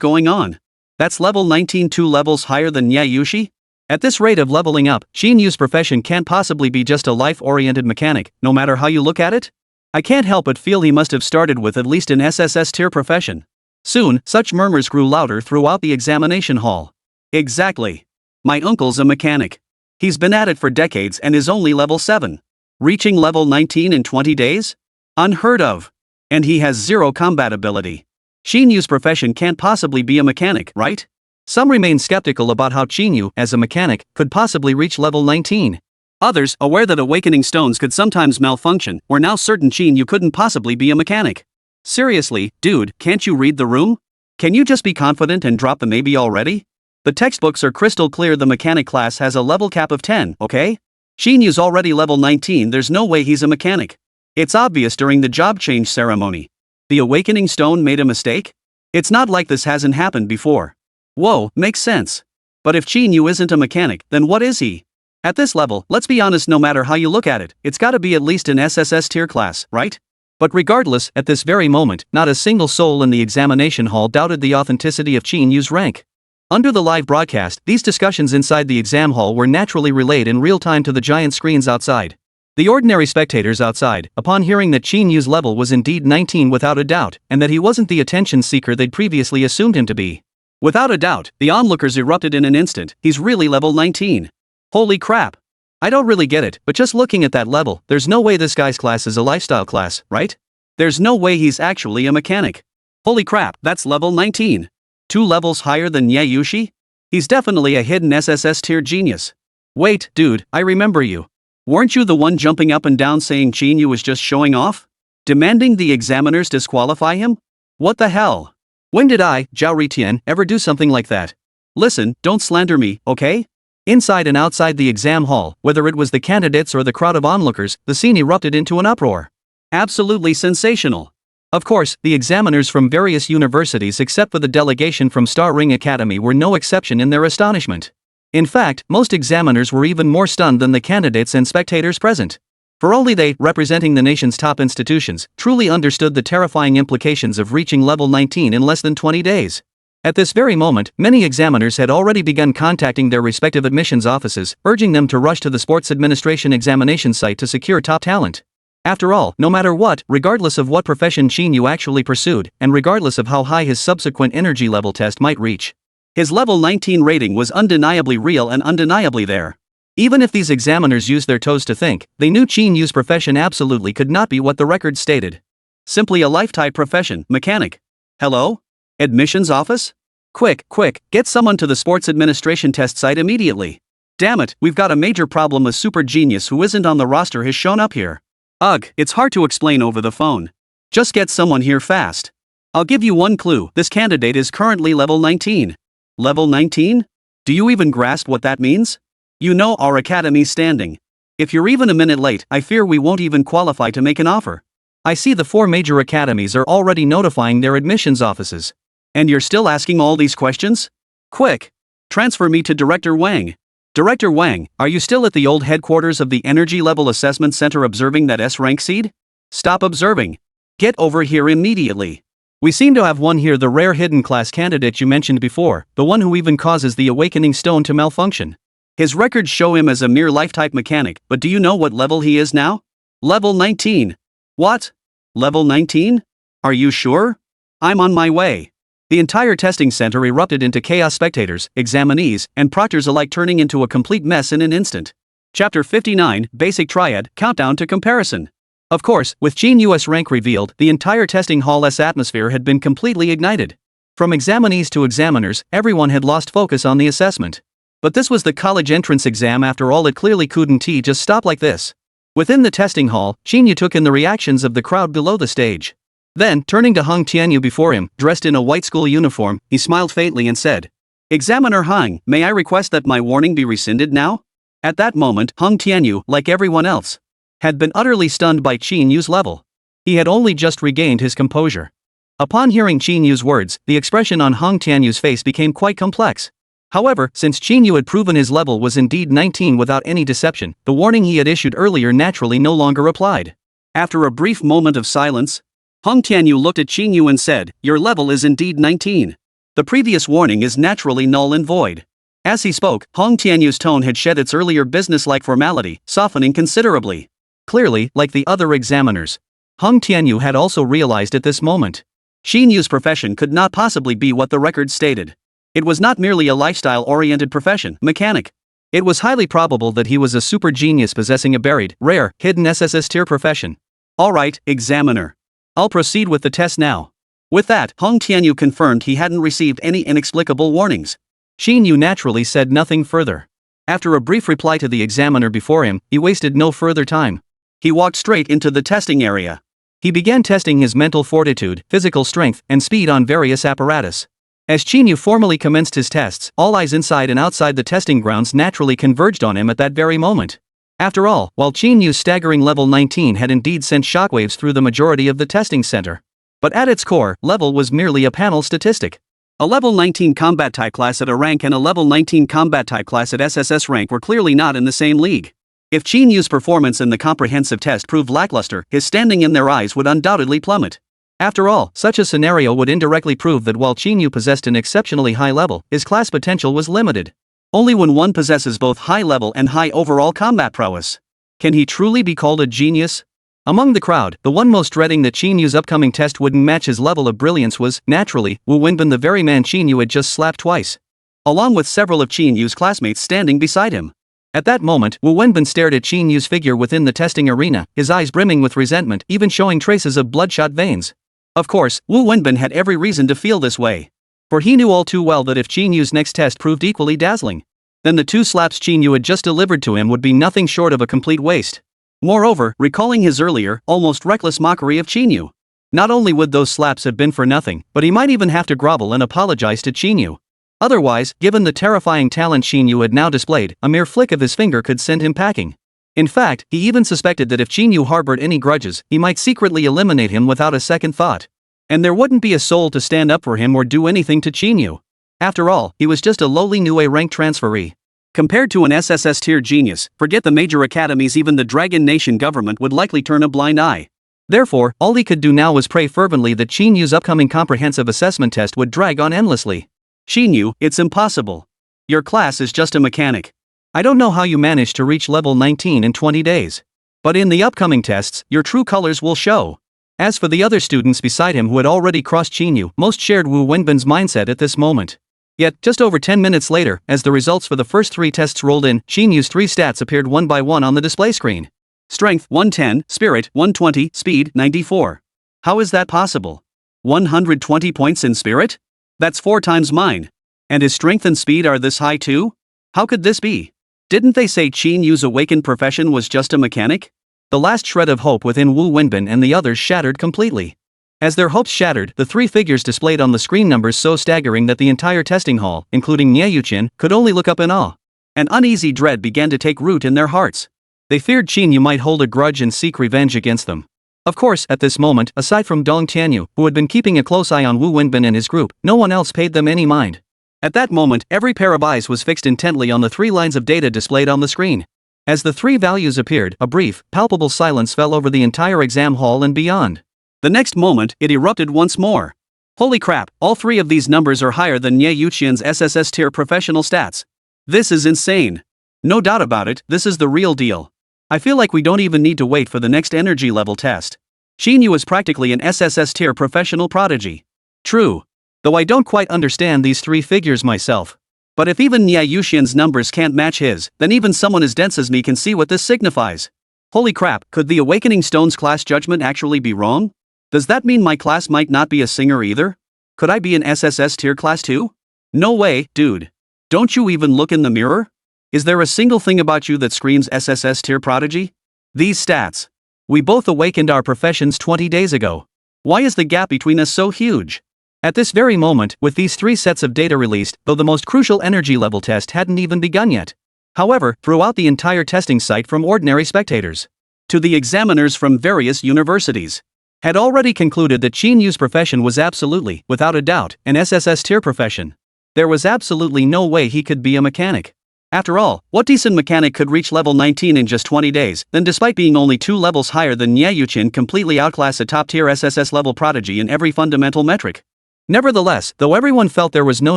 going on? That's level 19, 2 levels higher than Niè Yǔqiān? At this rate of leveling up, Qín Yǔ's profession can't possibly be just a life-oriented mechanic, no matter how you look at it? I can't help but feel he must have started with at least an SSS tier profession. Soon, such murmurs grew louder throughout the examination hall. Exactly. My uncle's a mechanic. He's been at it for decades and is only level 7. Reaching level 19 in 20 days? Unheard of. And he has zero combat ability. Qín Yǔ's profession can't possibly be a mechanic, right? Some remain skeptical about how Qín Yǔ, as a mechanic, could possibly reach level 19. Others, aware that awakening stones could sometimes malfunction, were now certain Qín Yǔ couldn't possibly be a mechanic. Seriously, dude, can't you read the room? Can you just be confident and drop the maybe already? The textbooks are crystal clear the mechanic class has a level cap of 10, okay? Qín Yǔ's already level 19, there's no way he's a mechanic. It's obvious during the job change ceremony. The awakening stone made a mistake? It's not like this hasn't happened before. Whoa, makes sense. But if Qín Yǔ isn't a mechanic, then what is he? At this level, let's be honest, no matter how you look at it, it's gotta be at least an SSS tier class, right? But regardless, at this very moment, not a single soul in the examination hall doubted the authenticity of Qín Yǔ's rank. Under the live broadcast, these discussions inside the exam hall were naturally relayed in real time to the giant screens outside. The ordinary spectators outside, upon hearing that Qín Yǔ's level was indeed 19 without a doubt, and that he wasn't the attention seeker they'd previously assumed him to be. Without a doubt, the onlookers erupted in an instant, he's really level 19. Holy crap. I don't really get it, but just looking at that level, there's no way this guy's class is a lifestyle class, right? There's no way he's actually a mechanic. Holy crap, that's level 19. 2 levels higher than Niè Yǔqiān? He's definitely a hidden SSS tier genius. Wait, dude, I remember you. Weren't you the one jumping up and down saying Qín Yǔ was just showing off? Demanding the examiners disqualify him? What the hell? When did I, Zhao Ritian, ever do something like that? Listen, don't slander me, okay? Inside and outside the exam hall, whether it was the candidates or the crowd of onlookers, the scene erupted into an uproar. Absolutely sensational. Of course, the examiners from various universities except for the delegation from Star Ring Academy were no exception in their astonishment. In fact, most examiners were even more stunned than the candidates and spectators present. For only they, representing the nation's top institutions, truly understood the terrifying implications of reaching level 19 in less than 20 days. At this very moment, many examiners had already begun contacting their respective admissions offices, urging them to rush to the Sports Administration examination site to secure top talent. After all, no matter what, regardless of what profession Qín Yǔ actually pursued, and regardless of how high his subsequent energy level test might reach, his level 19 rating was undeniably real and undeniably there. Even if these examiners used their toes to think, they knew Qín Yǔ's profession absolutely could not be what the record stated. Simply a life-type profession, mechanic. Hello? Admissions office? Quick, get someone to the Sports Administration test site immediately. Damn it, we've got a major problem. A super genius who isn't on the roster has shown up here. Ugh, it's hard to explain over the phone. Just get someone here fast. I'll give you one clue, this candidate is currently level 19. Level 19? Do you even grasp what that means? You know our academy's standing. If you're even a minute late, I fear we won't even qualify to make an offer. I see the 4 major academies are already notifying their admissions offices. And you're still asking all these questions? Quick! Transfer me to Director Wang. Director Wang, are you still at the old headquarters of the Energy Level Assessment Center observing that S-rank seed? Stop observing. Get over here immediately. We seem to have one here, the rare hidden class candidate you mentioned before, the one who even causes the awakening stone to malfunction. His records show him as a mere life-type mechanic, but do you know what level he is now? Level 19. What? Level 19? Are you sure? I'm on my way. The entire testing center erupted into chaos, spectators, examinees, and proctors alike turning into a complete mess in an instant. Chapter 59, Basic Triad, Countdown to Comparison. Of course, with Qín Yǔ's rank revealed, the entire testing hall's atmosphere had been completely ignited. From examinees to examiners, everyone had lost focus on the assessment. But this was the college entrance exam after all, it clearly couldn't just stop like this. Within the testing hall, Qín Yǔ took in the reactions of the crowd below the stage. Then, turning to Hung Tianyu before him, dressed in a white school uniform, he smiled faintly and said, "Examiner Hung, may I request that my warning be rescinded now?" At that moment, Hung Tianyu, like everyone else, had been utterly stunned by Qín Yǔ's level. He had only just regained his composure. Upon hearing Qín Yǔ's words, the expression on Hung Tianyu's face became quite complex. However, since Qín Yǔ had proven his level was indeed 19 without any deception, the warning he had issued earlier naturally no longer applied. After a brief moment of silence, Hung Tianyu looked at Qín Yǔ and said, "Your level is indeed 19. The previous warning is naturally null and void." As he spoke, Hung Tianyu's tone had shed its earlier business-like formality, softening considerably. Clearly, like the other examiners, Hung Tianyu had also realized at this moment, Qín Yǔ's profession could not possibly be what the record stated. It was not merely a lifestyle-oriented profession, mechanic. It was highly probable that he was a super genius possessing a buried, rare, hidden SSS-tier profession. Alright, examiner. I'll proceed with the test now. With that, Hung Tianyu confirmed he hadn't received any inexplicable warnings. Qín Yǔ naturally said nothing further. After a brief reply to the examiner before him, he wasted no further time. He walked straight into the testing area. He began testing his mental fortitude, physical strength, and speed on various apparatus. As Qín Yǔ formally commenced his tests, all eyes inside and outside the testing grounds naturally converged on him at that very moment. After all, while Qín Yǔ's staggering level 19 had indeed sent shockwaves through the majority of the testing center, but at its core, level was merely a panel statistic. A level 19 combat type class at A rank and a level 19 combat type class at SSS rank were clearly not in the same league. If Qín Yǔ's performance in the comprehensive test proved lackluster, his standing in their eyes would undoubtedly plummet. After all, such a scenario would indirectly prove that while Qín Yǔ possessed an exceptionally high level, his class potential was limited. Only when one possesses both high level and high overall combat prowess can he truly be called a genius. Among the crowd, the one most dreading that Qín Yǔ's upcoming test wouldn't match his level of brilliance was, naturally, Wu Wenbin, the very man Qín Yǔ had just slapped twice, along with several of Qín Yǔ's classmates standing beside him. At that moment, Wu Wenbin stared at Qín Yǔ's figure within the testing arena, his eyes brimming with resentment, even showing traces of bloodshot veins. Of course, Wu Wenbin had every reason to feel this way. For he knew all too well that if Qín Yǔ's next test proved equally dazzling, then the 2 slaps Qín Yǔ had just delivered to him would be nothing short of a complete waste. Moreover, recalling his earlier, almost reckless mockery of Qín Yǔ, not only would those slaps have been for nothing, but he might even have to grovel and apologize to Qín Yǔ. Otherwise, given the terrifying talent Qín Yǔ had now displayed, a mere flick of his finger could send him packing. In fact, he even suspected that if Qín Yǔ harbored any grudges, he might secretly eliminate him without a second thought. And there wouldn't be a soul to stand up for him or do anything to Qín Yǔ. After all, he was just a lowly new A rank transferee. Compared to an SSS tier genius, forget the major academies, even the Dragon Nation government would likely turn a blind eye. Therefore, all he could do now was pray fervently that Qín Yǔ's upcoming comprehensive assessment test would drag on endlessly. Qín Yǔ, it's impossible. Your class is just a mechanic. I don't know how you managed to reach level 19 in 20 days. But in the upcoming tests, your true colors will show. As for the other students beside him who had already crossed Qín Yǔ, most shared Wu Wenbin's mindset at this moment. Yet, just over 10 minutes later, as the results for the first 3 tests rolled in, Qín Yǔ's 3 stats appeared one by one on the display screen. Strength, 110, Spirit, 120, Speed, 94. How is that possible? 120 points in Spirit? That's 4 times mine. And his strength and speed are this high too? How could this be? Didn't they say Qín Yǔ's awakened profession was just a mechanic? The last shred of hope within Wu Wenbin and the others shattered completely. As their hopes shattered, the 3 figures displayed on the screen, numbers so staggering that the entire testing hall, including Niè Yǔqiān, could only look up in awe. An uneasy dread began to take root in their hearts. They feared Qín Yǔ might hold a grudge and seek revenge against them. Of course, at this moment, aside from Dong Tianyu, who had been keeping a close eye on Wu Wenbin and his group, no one else paid them any mind. At that moment, every pair of eyes was fixed intently on the 3 lines of data displayed on the screen. As the 3 values appeared, a brief, palpable silence fell over the entire exam hall and beyond. The next moment, it erupted once more. Holy crap, all 3 of these numbers are higher than Niè Yǔqiān's SSS tier professional stats. This is insane. No doubt about it, this is the real deal. I feel like we don't even need to wait for the next energy level test. Qín Yǔ is practically an SSS tier professional prodigy. True. Though I don't quite understand these 3 figures myself. But if even Niè Yǔqiān's numbers can't match his, then even someone as dense as me can see what this signifies. Holy crap, could the Awakening Stone's class judgment actually be wrong? Does that mean my class might not be a singer either? Could I be an SSS tier class too? No way, dude. Don't you even look in the mirror? Is there a single thing about you that screams SSS tier prodigy? These stats. We both awakened our professions 20 days ago. Why is the gap between us so huge? At this very moment, with these 3 sets of data released, though the most crucial energy level test hadn't even begun yet. However, throughout the entire testing site, from ordinary spectators to the examiners from various universities, had already concluded that Qín Yǔ's profession was absolutely, without a doubt, an SSS tier profession. There was absolutely no way he could be a mechanic. After all, what decent mechanic could reach level 19 in just 20 days, then despite being only 2 levels higher than Niè Yǔqiān completely outclass a top-tier SSS level prodigy in every fundamental metric? Nevertheless, though everyone felt there was no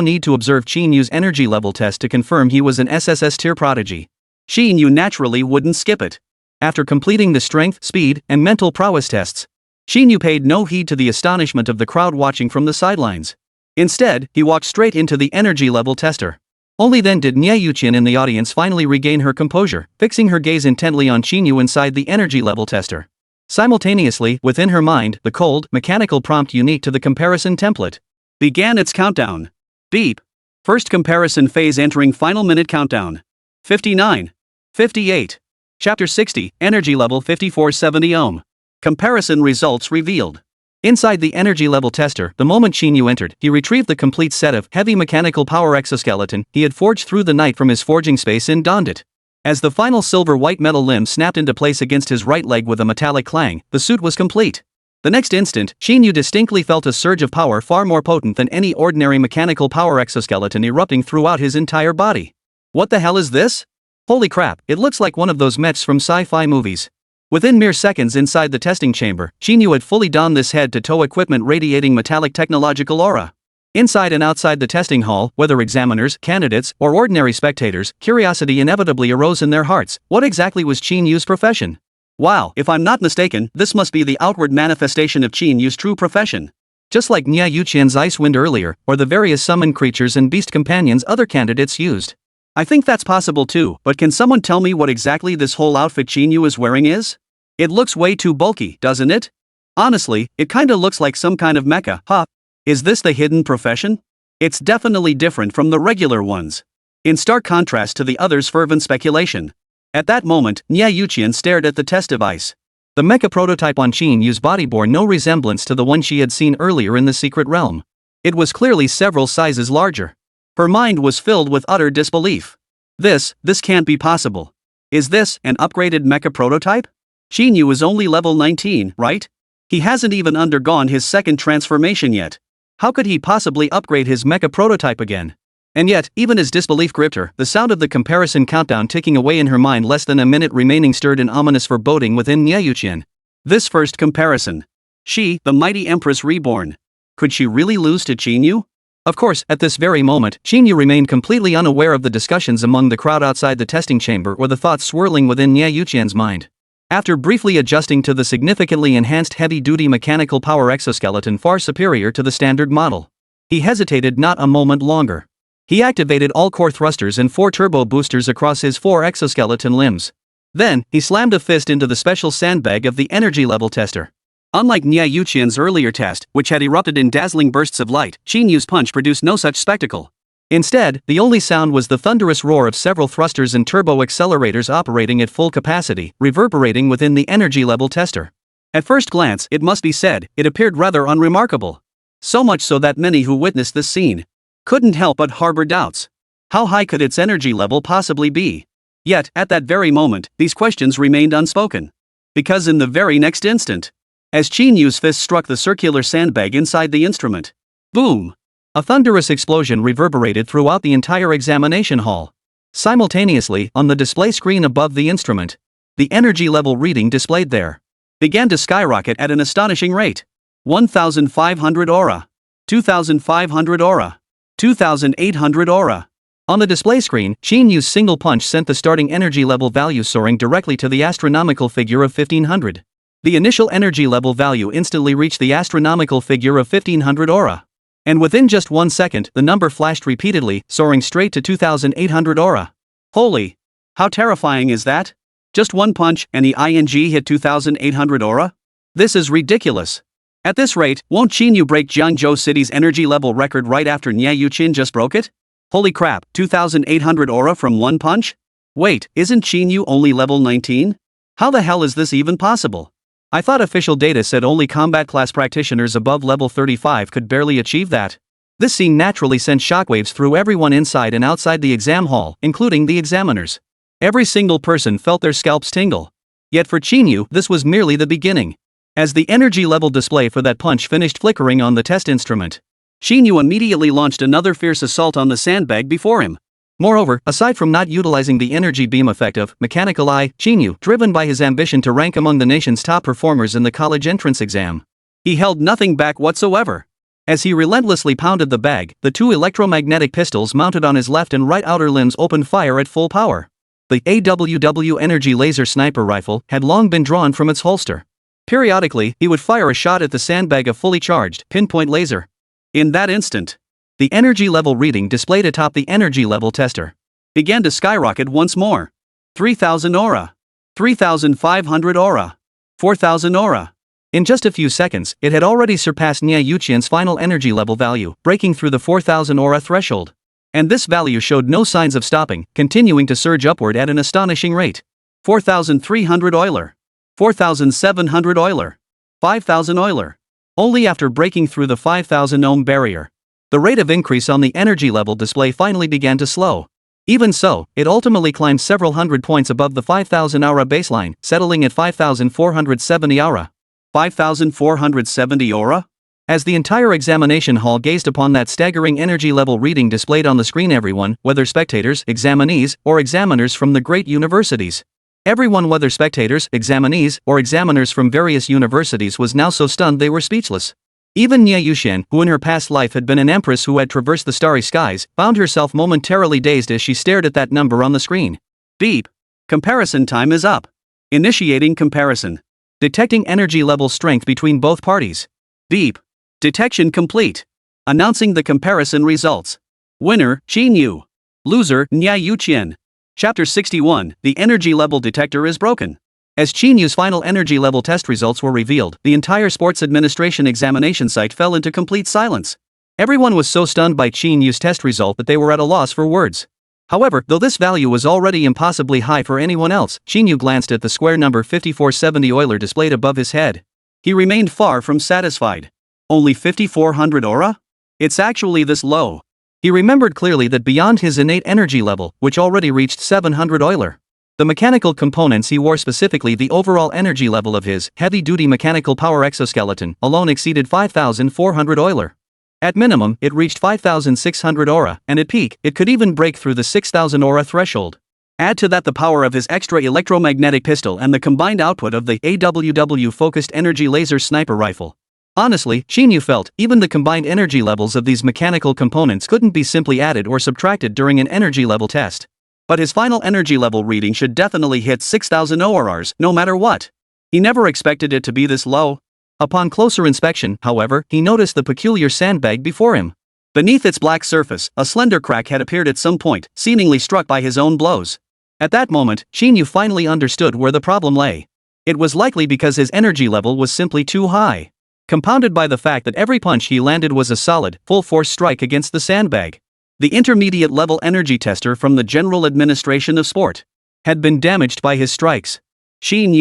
need to observe Qín Yǔ's energy level test to confirm he was an SSS tier prodigy, Qín Yǔ naturally wouldn't skip it. After completing the strength, speed, and mental prowess tests, Qín Yǔ paid no heed to the astonishment of the crowd watching from the sidelines. Instead, he walked straight into the energy level tester. Only then did Niè Yǔqiān in the audience finally regain her composure, fixing her gaze intently on Qín Yǔ inside the energy level tester. Simultaneously, within her mind, the cold, mechanical prompt unique to the comparison template began its countdown. Beep. First comparison phase entering final minute countdown. 59. 58. Chapter 60, energy level 5470 ohm. Comparison results revealed. Inside the energy level tester, the moment Qín Yǔ entered, he retrieved the complete set of heavy mechanical power exoskeleton he had forged through the night from his forging space and donned it. As the final silver-white metal limb snapped into place against his right leg with a metallic clang, the suit was complete. The next instant, Qín Yǔ distinctly felt a surge of power far more potent than any ordinary mechanical power exoskeleton erupting throughout his entire body. What the hell is this? Holy crap, it looks like one of those mechs from sci-fi movies. Within mere seconds inside the testing chamber, Qín Yǔ had fully donned this head-to-toe equipment radiating metallic technological aura. Inside and outside the testing hall, whether examiners, candidates, or ordinary spectators, curiosity inevitably arose in their hearts. What exactly was Qín Yǔ's profession? Wow, if I'm not mistaken, this must be the outward manifestation of Qín Yǔ's true profession. Just like Niè Yǔqiān's ice wind earlier, or the various summoned creatures and beast companions other candidates used. I think that's possible too, but can someone tell me what exactly this whole outfit Qín Yǔ is wearing is? It looks way too bulky, doesn't it? Honestly, it kinda looks like some kind of mecha, huh? Is this the hidden profession? It's definitely different from the regular ones. In stark contrast to the others' fervent speculation. At that moment, Niè Yǔqiān stared at the test device. The mecha prototype on Qín Yǔ's body bore no resemblance to the one she had seen earlier in the secret realm. It was clearly several sizes larger. Her mind was filled with utter disbelief. This can't be possible. Is this an upgraded mecha prototype? Qín Yǔ is only level 19, right? He hasn't even undergone his second transformation yet. How could he possibly upgrade his mecha prototype again? And yet, even as disbelief gripped her, the sound of the comparison countdown ticking away in her mind, less than a minute remaining, stirred an ominous foreboding within Niè Yǔqiān. This first comparison. She, the mighty Empress Reborn. Could she really lose to Qín Yǔ? Of course, at this very moment, Qín Yǔ remained completely unaware of the discussions among the crowd outside the testing chamber or the thoughts swirling within Niè Yǔqiān's mind. After briefly adjusting to the significantly enhanced heavy-duty mechanical power exoskeleton far superior to the standard model, he hesitated not a moment longer. He activated all core thrusters and 4 turbo boosters across his 4 exoskeleton limbs. Then, he slammed a fist into the special sandbag of the energy level tester. Unlike Niè Yǔqiān's earlier test, which had erupted in dazzling bursts of light, Qín Yǔ's punch produced no such spectacle. Instead, the only sound was the thunderous roar of several thrusters and turbo accelerators operating at full capacity, reverberating within the energy level tester. At first glance, it must be said, it appeared rather unremarkable. So much so that many who witnessed this scene couldn't help but harbor doubts. How high could its energy level possibly be? Yet, at that very moment, these questions remained unspoken. Because in the very next instant, as Qín Yǔ's fist struck the circular sandbag inside the instrument, boom! A thunderous explosion reverberated throughout the entire examination hall. Simultaneously, on the display screen above the instrument, the energy level reading displayed there began to skyrocket at an astonishing rate. 1,500 aura. 2,500 aura. 2,800 aura. On the display screen, Qín Yǔ's single punch sent the starting energy level value soaring directly to the astronomical figure of 1,500. The initial energy level value instantly reached the astronomical figure of 1,500 aura. And within just 1 second, the number flashed repeatedly, soaring straight to 2,800 aura. Holy! How terrifying is that? Just one punch, and the ing hit 2,800 aura? This is ridiculous. At this rate, won't Qín Yǔ break Jiangzhou City's energy level record right after Niè Yǔqiān just broke it? Holy crap, 2,800 aura from one punch? Wait, isn't Qín Yǔ only level 19? How the hell is this even possible? I thought official data said only combat class practitioners above level 35 could barely achieve that. This scene naturally sent shockwaves through everyone inside and outside the exam hall, including the examiners. Every single person felt their scalps tingle. Yet for Qín Yǔ, this was merely the beginning. As the energy level display for that punch finished flickering on the test instrument, Qín Yǔ immediately launched another fierce assault on the sandbag before him. Moreover, aside from not utilizing the energy beam effect of mechanical eye, Qín Yǔ, driven by his ambition to rank among the nation's top performers in the college entrance exam, he held nothing back whatsoever. As he relentlessly pounded the bag, the two electromagnetic pistols mounted on his left and right outer limbs opened fire at full power. The AWW energy laser sniper rifle had long been drawn from its holster. Periodically, he would fire a shot at the sandbag of fully charged, pinpoint laser. In that instant, the energy level reading displayed atop the energy level tester began to skyrocket once more. 3,000 aura. 3,500 aura. 4,000 aura. In just a few seconds, it had already surpassed Niè Yǔqiān's final energy level value, breaking through the 4,000 aura threshold. And this value showed no signs of stopping, continuing to surge upward at an astonishing rate. 4,300 Euler. 4,700 Euler. 5,000 Euler. Only after breaking through the 5,000 ohm barrier, the rate of increase on the energy level display finally began to slow. Even so, it ultimately climbed several hundred points above the 5,000 aura baseline, settling at 5,470 aura. 5,470 aura? As the entire examination hall gazed upon that staggering energy level reading displayed on the screen, everyone, whether spectators, examinees, or examiners from the great universities, everyone, whether spectators, examinees, or examiners from various universities, was now so stunned they were speechless. Even Niè Yǔqiān, who in her past life had been an empress who had traversed the starry skies, found herself momentarily dazed as she stared at that number on the screen. Beep. Comparison time is up. Initiating comparison. Detecting energy level strength between both parties. Beep. Detection complete. Announcing the comparison results. Winner, Qín Yǔ. Loser, Niè Yǔqiān. Chapter 61, The Energy Level Detector is Broken. As Qín Yǔ's final energy level test results were revealed, the entire sports administration examination site fell into complete silence. Everyone was so stunned by Qín Yǔ's test result that they were at a loss for words. However, though this value was already impossibly high for anyone else, Qín Yǔ glanced at the square number 5470 Euler displayed above his head. He remained far from satisfied. Only 5,400 aura? It's actually this low. He remembered clearly that beyond his innate energy level, which already reached 700 Euler, the mechanical components he wore, specifically the overall energy level of his heavy-duty mechanical power exoskeleton, alone exceeded 5,400 Euler. At minimum, it reached 5,600 aura, and at peak, it could even break through the 6,000 aura threshold. Add to that the power of his extra electromagnetic pistol and the combined output of the AWW-focused energy laser sniper rifle. Honestly, Qín Yǔ felt even the combined energy levels of these mechanical components couldn't be simply added or subtracted during an energy level test. But his final energy level reading should definitely hit 6,000 ORRs, no matter what. He never expected it to be this low. Upon closer inspection, however, he noticed the peculiar sandbag before him. Beneath its black surface, a slender crack had appeared at some point, seemingly struck by his own blows. At that moment, Qín Yǔ finally understood where the problem lay. It was likely because his energy level was simply too high, compounded by the fact that every punch he landed was a solid, full-force strike against the sandbag. The intermediate-level energy tester from the General Administration of Sport had been damaged by his strikes. Qín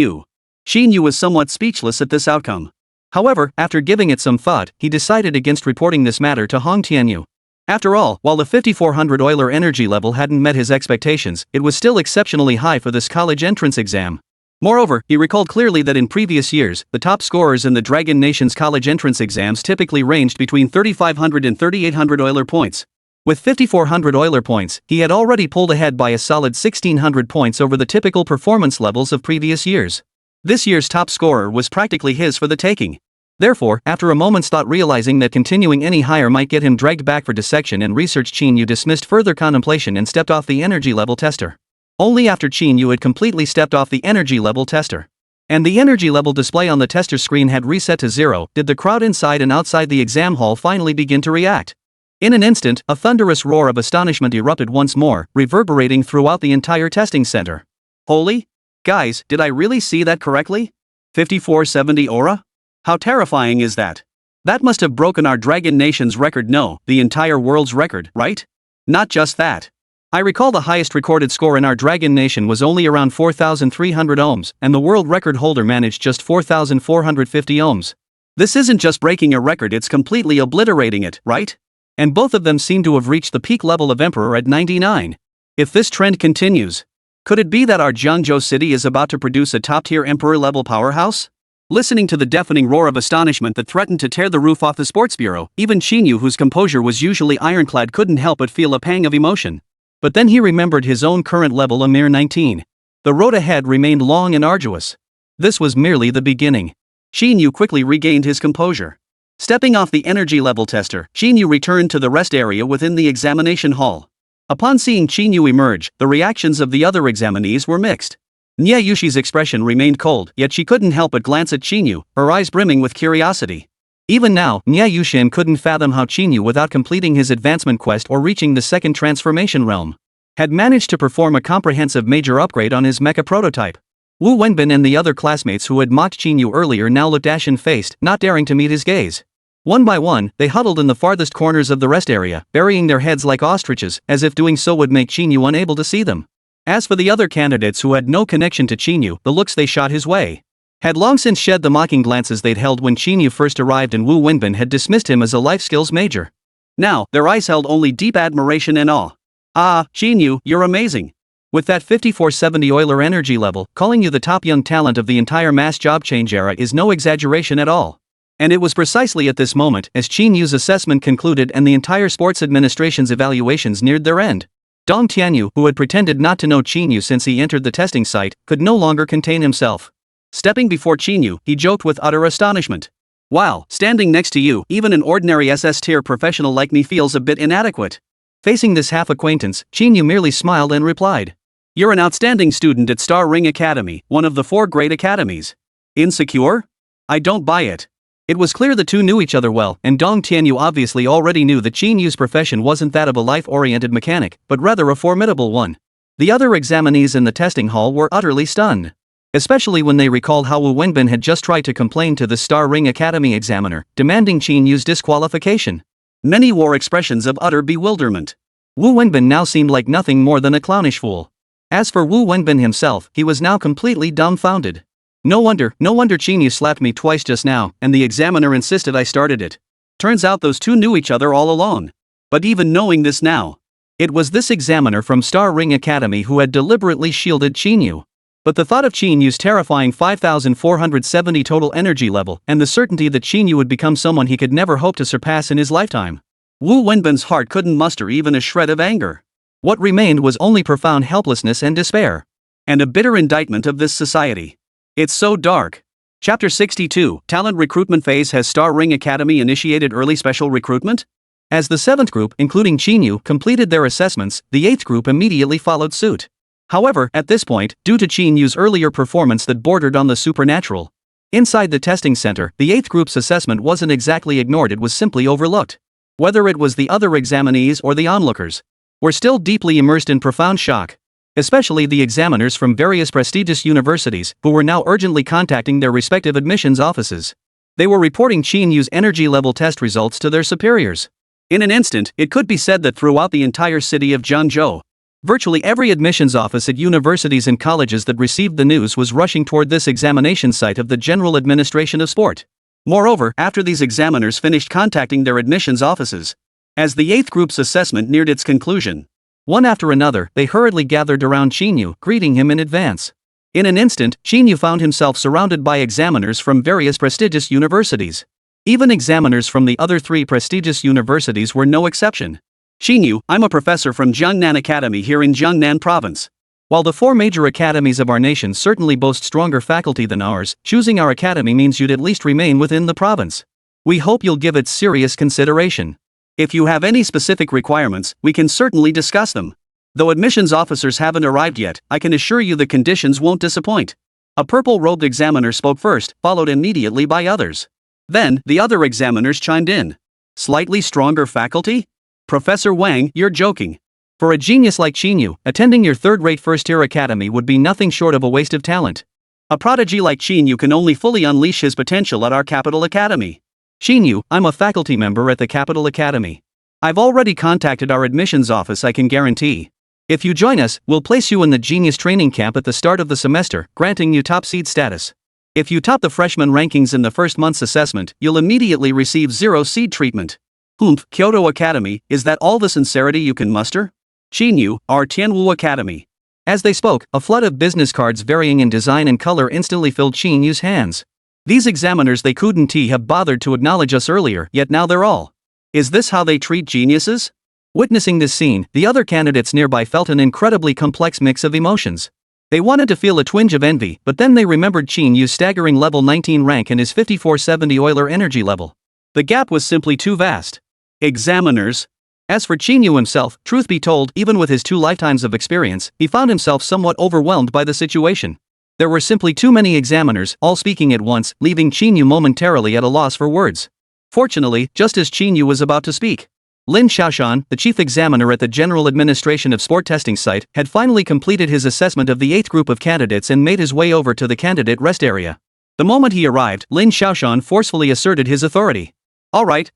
Yǔ was somewhat speechless at this outcome. However, after giving it some thought, he decided against reporting this matter to Hong Tianyu. After all, while the 5,400 Euler energy level hadn't met his expectations, it was still exceptionally high for this college entrance exam. Moreover, he recalled clearly that in previous years, the top scorers in the Dragon Nation's college entrance exams typically ranged between 3,500 and 3,800 Euler points. With 5,400 Euler points, he had already pulled ahead by a solid 1,600 points over the typical performance levels of previous years. This year's top scorer was practically his for the taking. Therefore, after a moment's thought, realizing that continuing any higher might get him dragged back for dissection and research, Qín Yǔ dismissed further contemplation and stepped off the energy level tester. Only after Qín Yǔ had completely stepped off the energy level tester And the energy level display on the tester screen had reset to 0. Did the crowd inside and outside the exam hall finally begin to react? In an instant, a thunderous roar of astonishment erupted once more, reverberating throughout the entire testing center. Holy? Guys, did I really see that correctly? 5470 aura? How terrifying is that? That must have broken our Dragon Nation's record, no, the entire world's record, right? Not just that. I recall the highest recorded score in our Dragon Nation was only around 4,300 ohms, and the world record holder managed just 4,450 ohms. This isn't just breaking a record, it's completely obliterating it, right? And both of them seem to have reached the peak level of Emperor at 99. If this trend continues, could it be that our Jiangzhou city is about to produce a top-tier Emperor-level powerhouse? Listening to the deafening roar of astonishment that threatened to tear the roof off the sports bureau, even Qín Yǔ, whose composure was usually ironclad, couldn't help but feel a pang of emotion. But then he remembered his own current level, a mere 19. The road ahead remained long and arduous. This was merely the beginning. Qín Yǔ quickly regained his composure. Stepping off the energy level tester, Qín Yǔ returned to the rest area within the examination hall. Upon seeing Qín Yǔ emerge, the reactions of the other examinees were mixed. Niè Yǔqiān's expression remained cold, yet she couldn't help but glance at Qín Yǔ, her eyes brimming with curiosity. Even now, Niè Yǔqiān couldn't fathom how Qín Yǔ, without completing his advancement quest or reaching the second transformation realm, had managed to perform a comprehensive major upgrade on his mecha prototype. Wu Wenbin and the other classmates who had mocked Qín Yǔ earlier now looked ashen-faced, not daring to meet his gaze. One by one, they huddled in the farthest corners of the rest area, burying their heads like ostriches, as if doing so would make Qín Yǔ unable to see them. As for the other candidates who had no connection to Qín Yǔ, the looks they shot his way had long since shed the mocking glances they'd held when Qín Yǔ first arrived, and Wu Wenbin had dismissed him as a life skills major. Now, their eyes held only deep admiration and awe. Ah, Qín Yǔ, you're amazing. With that 5470 Euler energy level, calling you the top young talent of the entire mass job change era is no exaggeration at all. And it was precisely at this moment, as Qín Yǔ's assessment concluded and the entire sports administration's evaluations neared their end, Dong Tianyu, who had pretended not to know Qín Yǔ since he entered the testing site, could no longer contain himself. Stepping before Qín Yǔ, he joked with utter astonishment. Wow, standing next to you, even an ordinary SS-tier professional like me feels a bit inadequate. Facing this half-acquaintance, Qín Yǔ merely smiled and replied, "You're an outstanding student at Star Ring Academy, one of the 4 great academies. Insecure? I don't buy it." It was clear the two knew each other well, and Dong Tianyu obviously already knew that Qín Yǔ's profession wasn't that of a life-oriented mechanic, but rather a formidable one. The other examinees in the testing hall were utterly stunned, especially when they recalled how Wu Wenbin had just tried to complain to the Star Ring Academy examiner, demanding Qín Yǔ's disqualification. Many wore expressions of utter bewilderment. Wu Wenbin now seemed like nothing more than a clownish fool. As for Wu Wenbin himself, he was now completely dumbfounded. No wonder Qín Yǔ slapped me twice just now, and the examiner insisted I started it. Turns out those two knew each other all along. But even knowing this now, it was this examiner from Star Ring Academy who had deliberately shielded Qín Yǔ. But the thought of Qín Yǔ's terrifying 5,470 total energy level, and the certainty that Qín Yǔ would become someone he could never hope to surpass in his lifetime, Wu Wenbin's heart couldn't muster even a shred of anger. What remained was only profound helplessness and despair. And a bitter indictment of this society. It's so dark. Chapter 62, Talent Recruitment Phase. Has Star Ring Academy initiated early special recruitment? As the 7th group, including Qín Yǔ, completed their assessments, the 8th group immediately followed suit. However, at this point, due to Qín Yǔ's earlier performance that bordered on the supernatural, inside the testing center, the 8th group's assessment wasn't exactly ignored, it was simply overlooked. Whether it was the other examinees or the onlookers, were still deeply immersed in profound shock. Especially the examiners from various prestigious universities, who were now urgently contacting their respective admissions offices. They were reporting Qín Yǔ's energy level test results to their superiors. In an instant, it could be said that throughout the entire city of Jiangzhou, virtually every admissions office at universities and colleges that received the news was rushing toward this examination site of the General Administration of Sport. Moreover, after these examiners finished contacting their admissions offices, as the 8th group's assessment neared its conclusion, one after another, they hurriedly gathered around Qín Yǔ, greeting him in advance. In an instant, Qín Yǔ found himself surrounded by examiners from various prestigious universities. Even examiners from the other 3 prestigious universities were no exception. "Qín Yǔ, I'm a professor from Jiangnan Academy here in Jiangnan Province. While the 4 major academies of our nation certainly boast stronger faculty than ours, choosing our academy means you'd at least remain within the province. We hope you'll give it serious consideration. If you have any specific requirements, we can certainly discuss them. Though admissions officers haven't arrived yet, I can assure you the conditions won't disappoint. A purple-robed examiner spoke first, followed immediately by others. Then, the other examiners chimed in. Slightly stronger faculty? Professor Wang, you're joking. For a genius like Qín Yǔ, attending your third-rate first-tier academy would be nothing short of a waste of talent. A prodigy like Qín Yǔ can only fully unleash his potential at our capital academy. Qín Yǔ, I'm a faculty member at the capital academy. I've already contacted our admissions office. I can guarantee. If you join us, we'll place you in the genius training camp at the start of the semester, granting you top seed status. If you top the freshman rankings in the first month's assessment, you'll immediately receive 0 seed treatment. Humph, Kyoto Academy, is that all the sincerity you can muster? Qín Yǔ, our Tianwu Academy. As they spoke, a flood of business cards varying in design and color instantly filled Qín Yǔ's hands. These examiners, they couldn't have bothered to acknowledge us earlier, yet now they're all. Is this how they treat geniuses? Witnessing this scene, the other candidates nearby felt an incredibly complex mix of emotions. They wanted to feel a twinge of envy, but then they remembered Qín Yǔ's staggering level 19 rank and his 5470 Euler energy level. The gap was simply too vast. Examiners. As for Qín Yǔ himself, truth be told, even with his 2 lifetimes of experience, he found himself somewhat overwhelmed by the situation. There were simply too many examiners, all speaking at once, leaving Qín Yǔ momentarily at a loss for words. Fortunately, just as Qín Yǔ was about to speak, Lin Xiaoshan, the chief examiner at the General Administration of Sport Testing Site, had finally completed his assessment of the 8th group of candidates and made his way over to the candidate rest area. The moment he arrived, Lin Xiaoshan forcefully asserted his authority. All right.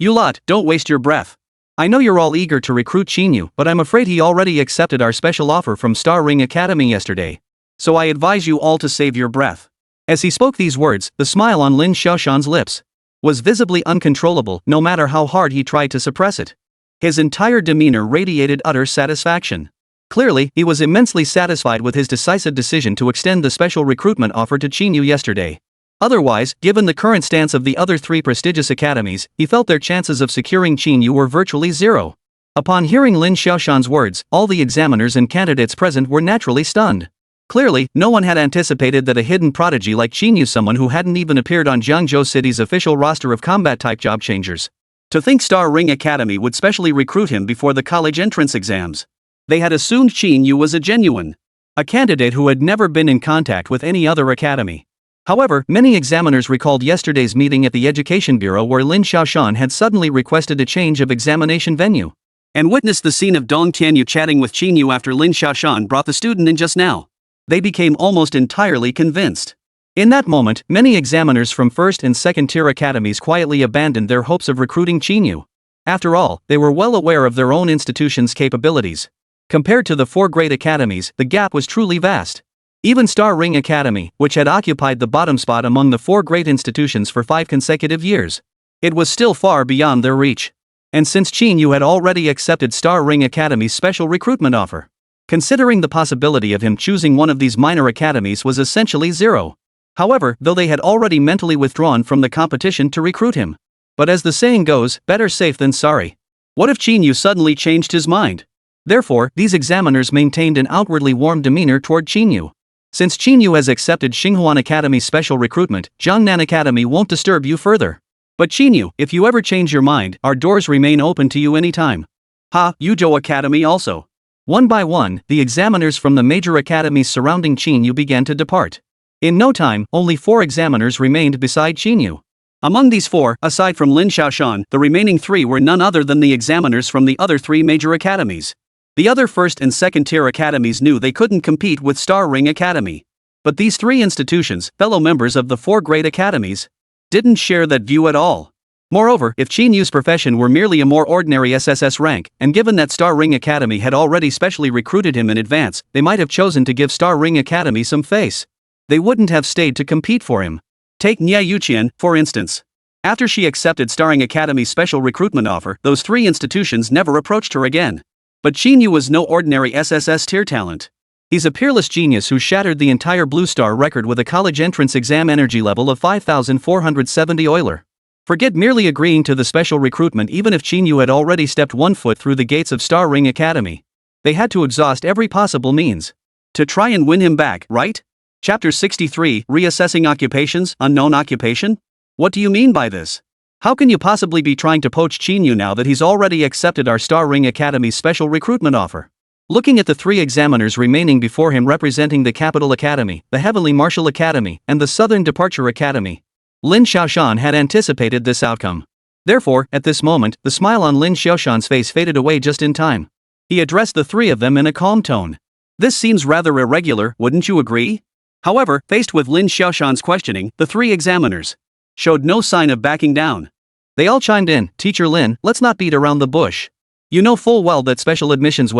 You lot, don't waste your breath. I know you're all eager to recruit Qín Yǔ, but I'm afraid he already accepted our special offer from Star Ring Academy yesterday. So I advise you all to save your breath. As he spoke these words, the smile on Lin Xiaoshan's lips was visibly uncontrollable, no matter how hard he tried to suppress it. His entire demeanor radiated utter satisfaction. Clearly, he was immensely satisfied with his decisive decision to extend the special recruitment offer to Qín Yǔ yesterday. Otherwise, given the current stance of the other 3 prestigious academies, he felt their chances of securing Qín Yǔ were virtually 0. Upon hearing Lin Xiaoshan's words, all the examiners and candidates present were naturally stunned. Clearly, no one had anticipated that a hidden prodigy like Qín Yǔ, someone who hadn't even appeared on Jiangzhou City's official roster of combat-type job changers. To think Star Ring Academy would specially recruit him before the college entrance exams. They had assumed Qín Yǔ was a candidate who had never been in contact with any other academy. However, many examiners recalled yesterday's meeting at the Education Bureau where Lin Xiaoshan had suddenly requested a change of examination venue. And witnessed the scene of Dong Tianyu chatting with Qín Yǔ after Lin Xiaoshan brought the student in just now. They became almost entirely convinced. In that moment, many examiners from first and second tier academies quietly abandoned their hopes of recruiting Qín Yǔ. After all, they were well aware of their own institution's capabilities. Compared to the 4 great academies, the gap was truly vast. Even Star Ring Academy, which had occupied the bottom spot among the 4 great institutions for 5 consecutive years, it was still far beyond their reach. And since Qín Yǔ had already accepted Star Ring Academy's special recruitment offer, considering the possibility of him choosing one of these minor academies was essentially 0. However, though they had already mentally withdrawn from the competition to recruit him. But as the saying goes, better safe than sorry. What if Qín Yǔ suddenly changed his mind? Therefore, these examiners maintained an outwardly warm demeanor toward Qín Yǔ. Since Qín Yǔ has accepted Xinghuan Academy's special recruitment, Jiangnan Academy won't disturb you further. But Qín Yǔ, if you ever change your mind, our doors remain open to you anytime. Yuzhou Academy also. One by one, the examiners from the major academies surrounding Qín Yǔ began to depart. In no time, only 4 examiners remained beside Qín Yǔ. Among these 4, aside from Lin Xiaoshan, the remaining 3 were none other than the examiners from the other 3 major academies. The other first and second tier academies knew they couldn't compete with Star Ring Academy. But these 3 institutions, fellow members of the 4 great academies, didn't share that view at all. Moreover, if Qín Yǔ's profession were merely a more ordinary SSS rank, and given that Star Ring Academy had already specially recruited him in advance, they might have chosen to give Star Ring Academy some face. They wouldn't have stayed to compete for him. Take Niè Yǔqiān, for instance. After she accepted Star Ring Academy's special recruitment offer, those 3 institutions never approached her again. But Qín Yǔ was no ordinary SSS tier talent. He's a peerless genius who shattered the entire Blue Star record with a college entrance exam energy level of 5470 Euler. Forget merely agreeing to the special recruitment. Even if Qín Yǔ had already stepped 1 foot through the gates of Star Ring Academy, they had to exhaust every possible means to try and win him back, right? Chapter 63, Reassessing Occupations, Unknown Occupation? What do you mean by this? How can you possibly be trying to poach Qín Yǔ now that he's already accepted our Star Ring Academy's special recruitment offer? Looking at the three examiners remaining before him representing the Capital Academy, the Heavenly Martial Academy, and the Southern Departure Academy, Lin Xiaoshan had anticipated this outcome. Therefore, at this moment, the smile on Lin Xiaoshan's face faded away just in time. He addressed the three of them in a calm tone. This seems rather irregular, wouldn't you agree? However, faced with Lin Xiaoshan's questioning, the three examiners showed no sign of backing down. They all chimed in, Teacher Lin, let's not beat around the bush. You know full well that special admissions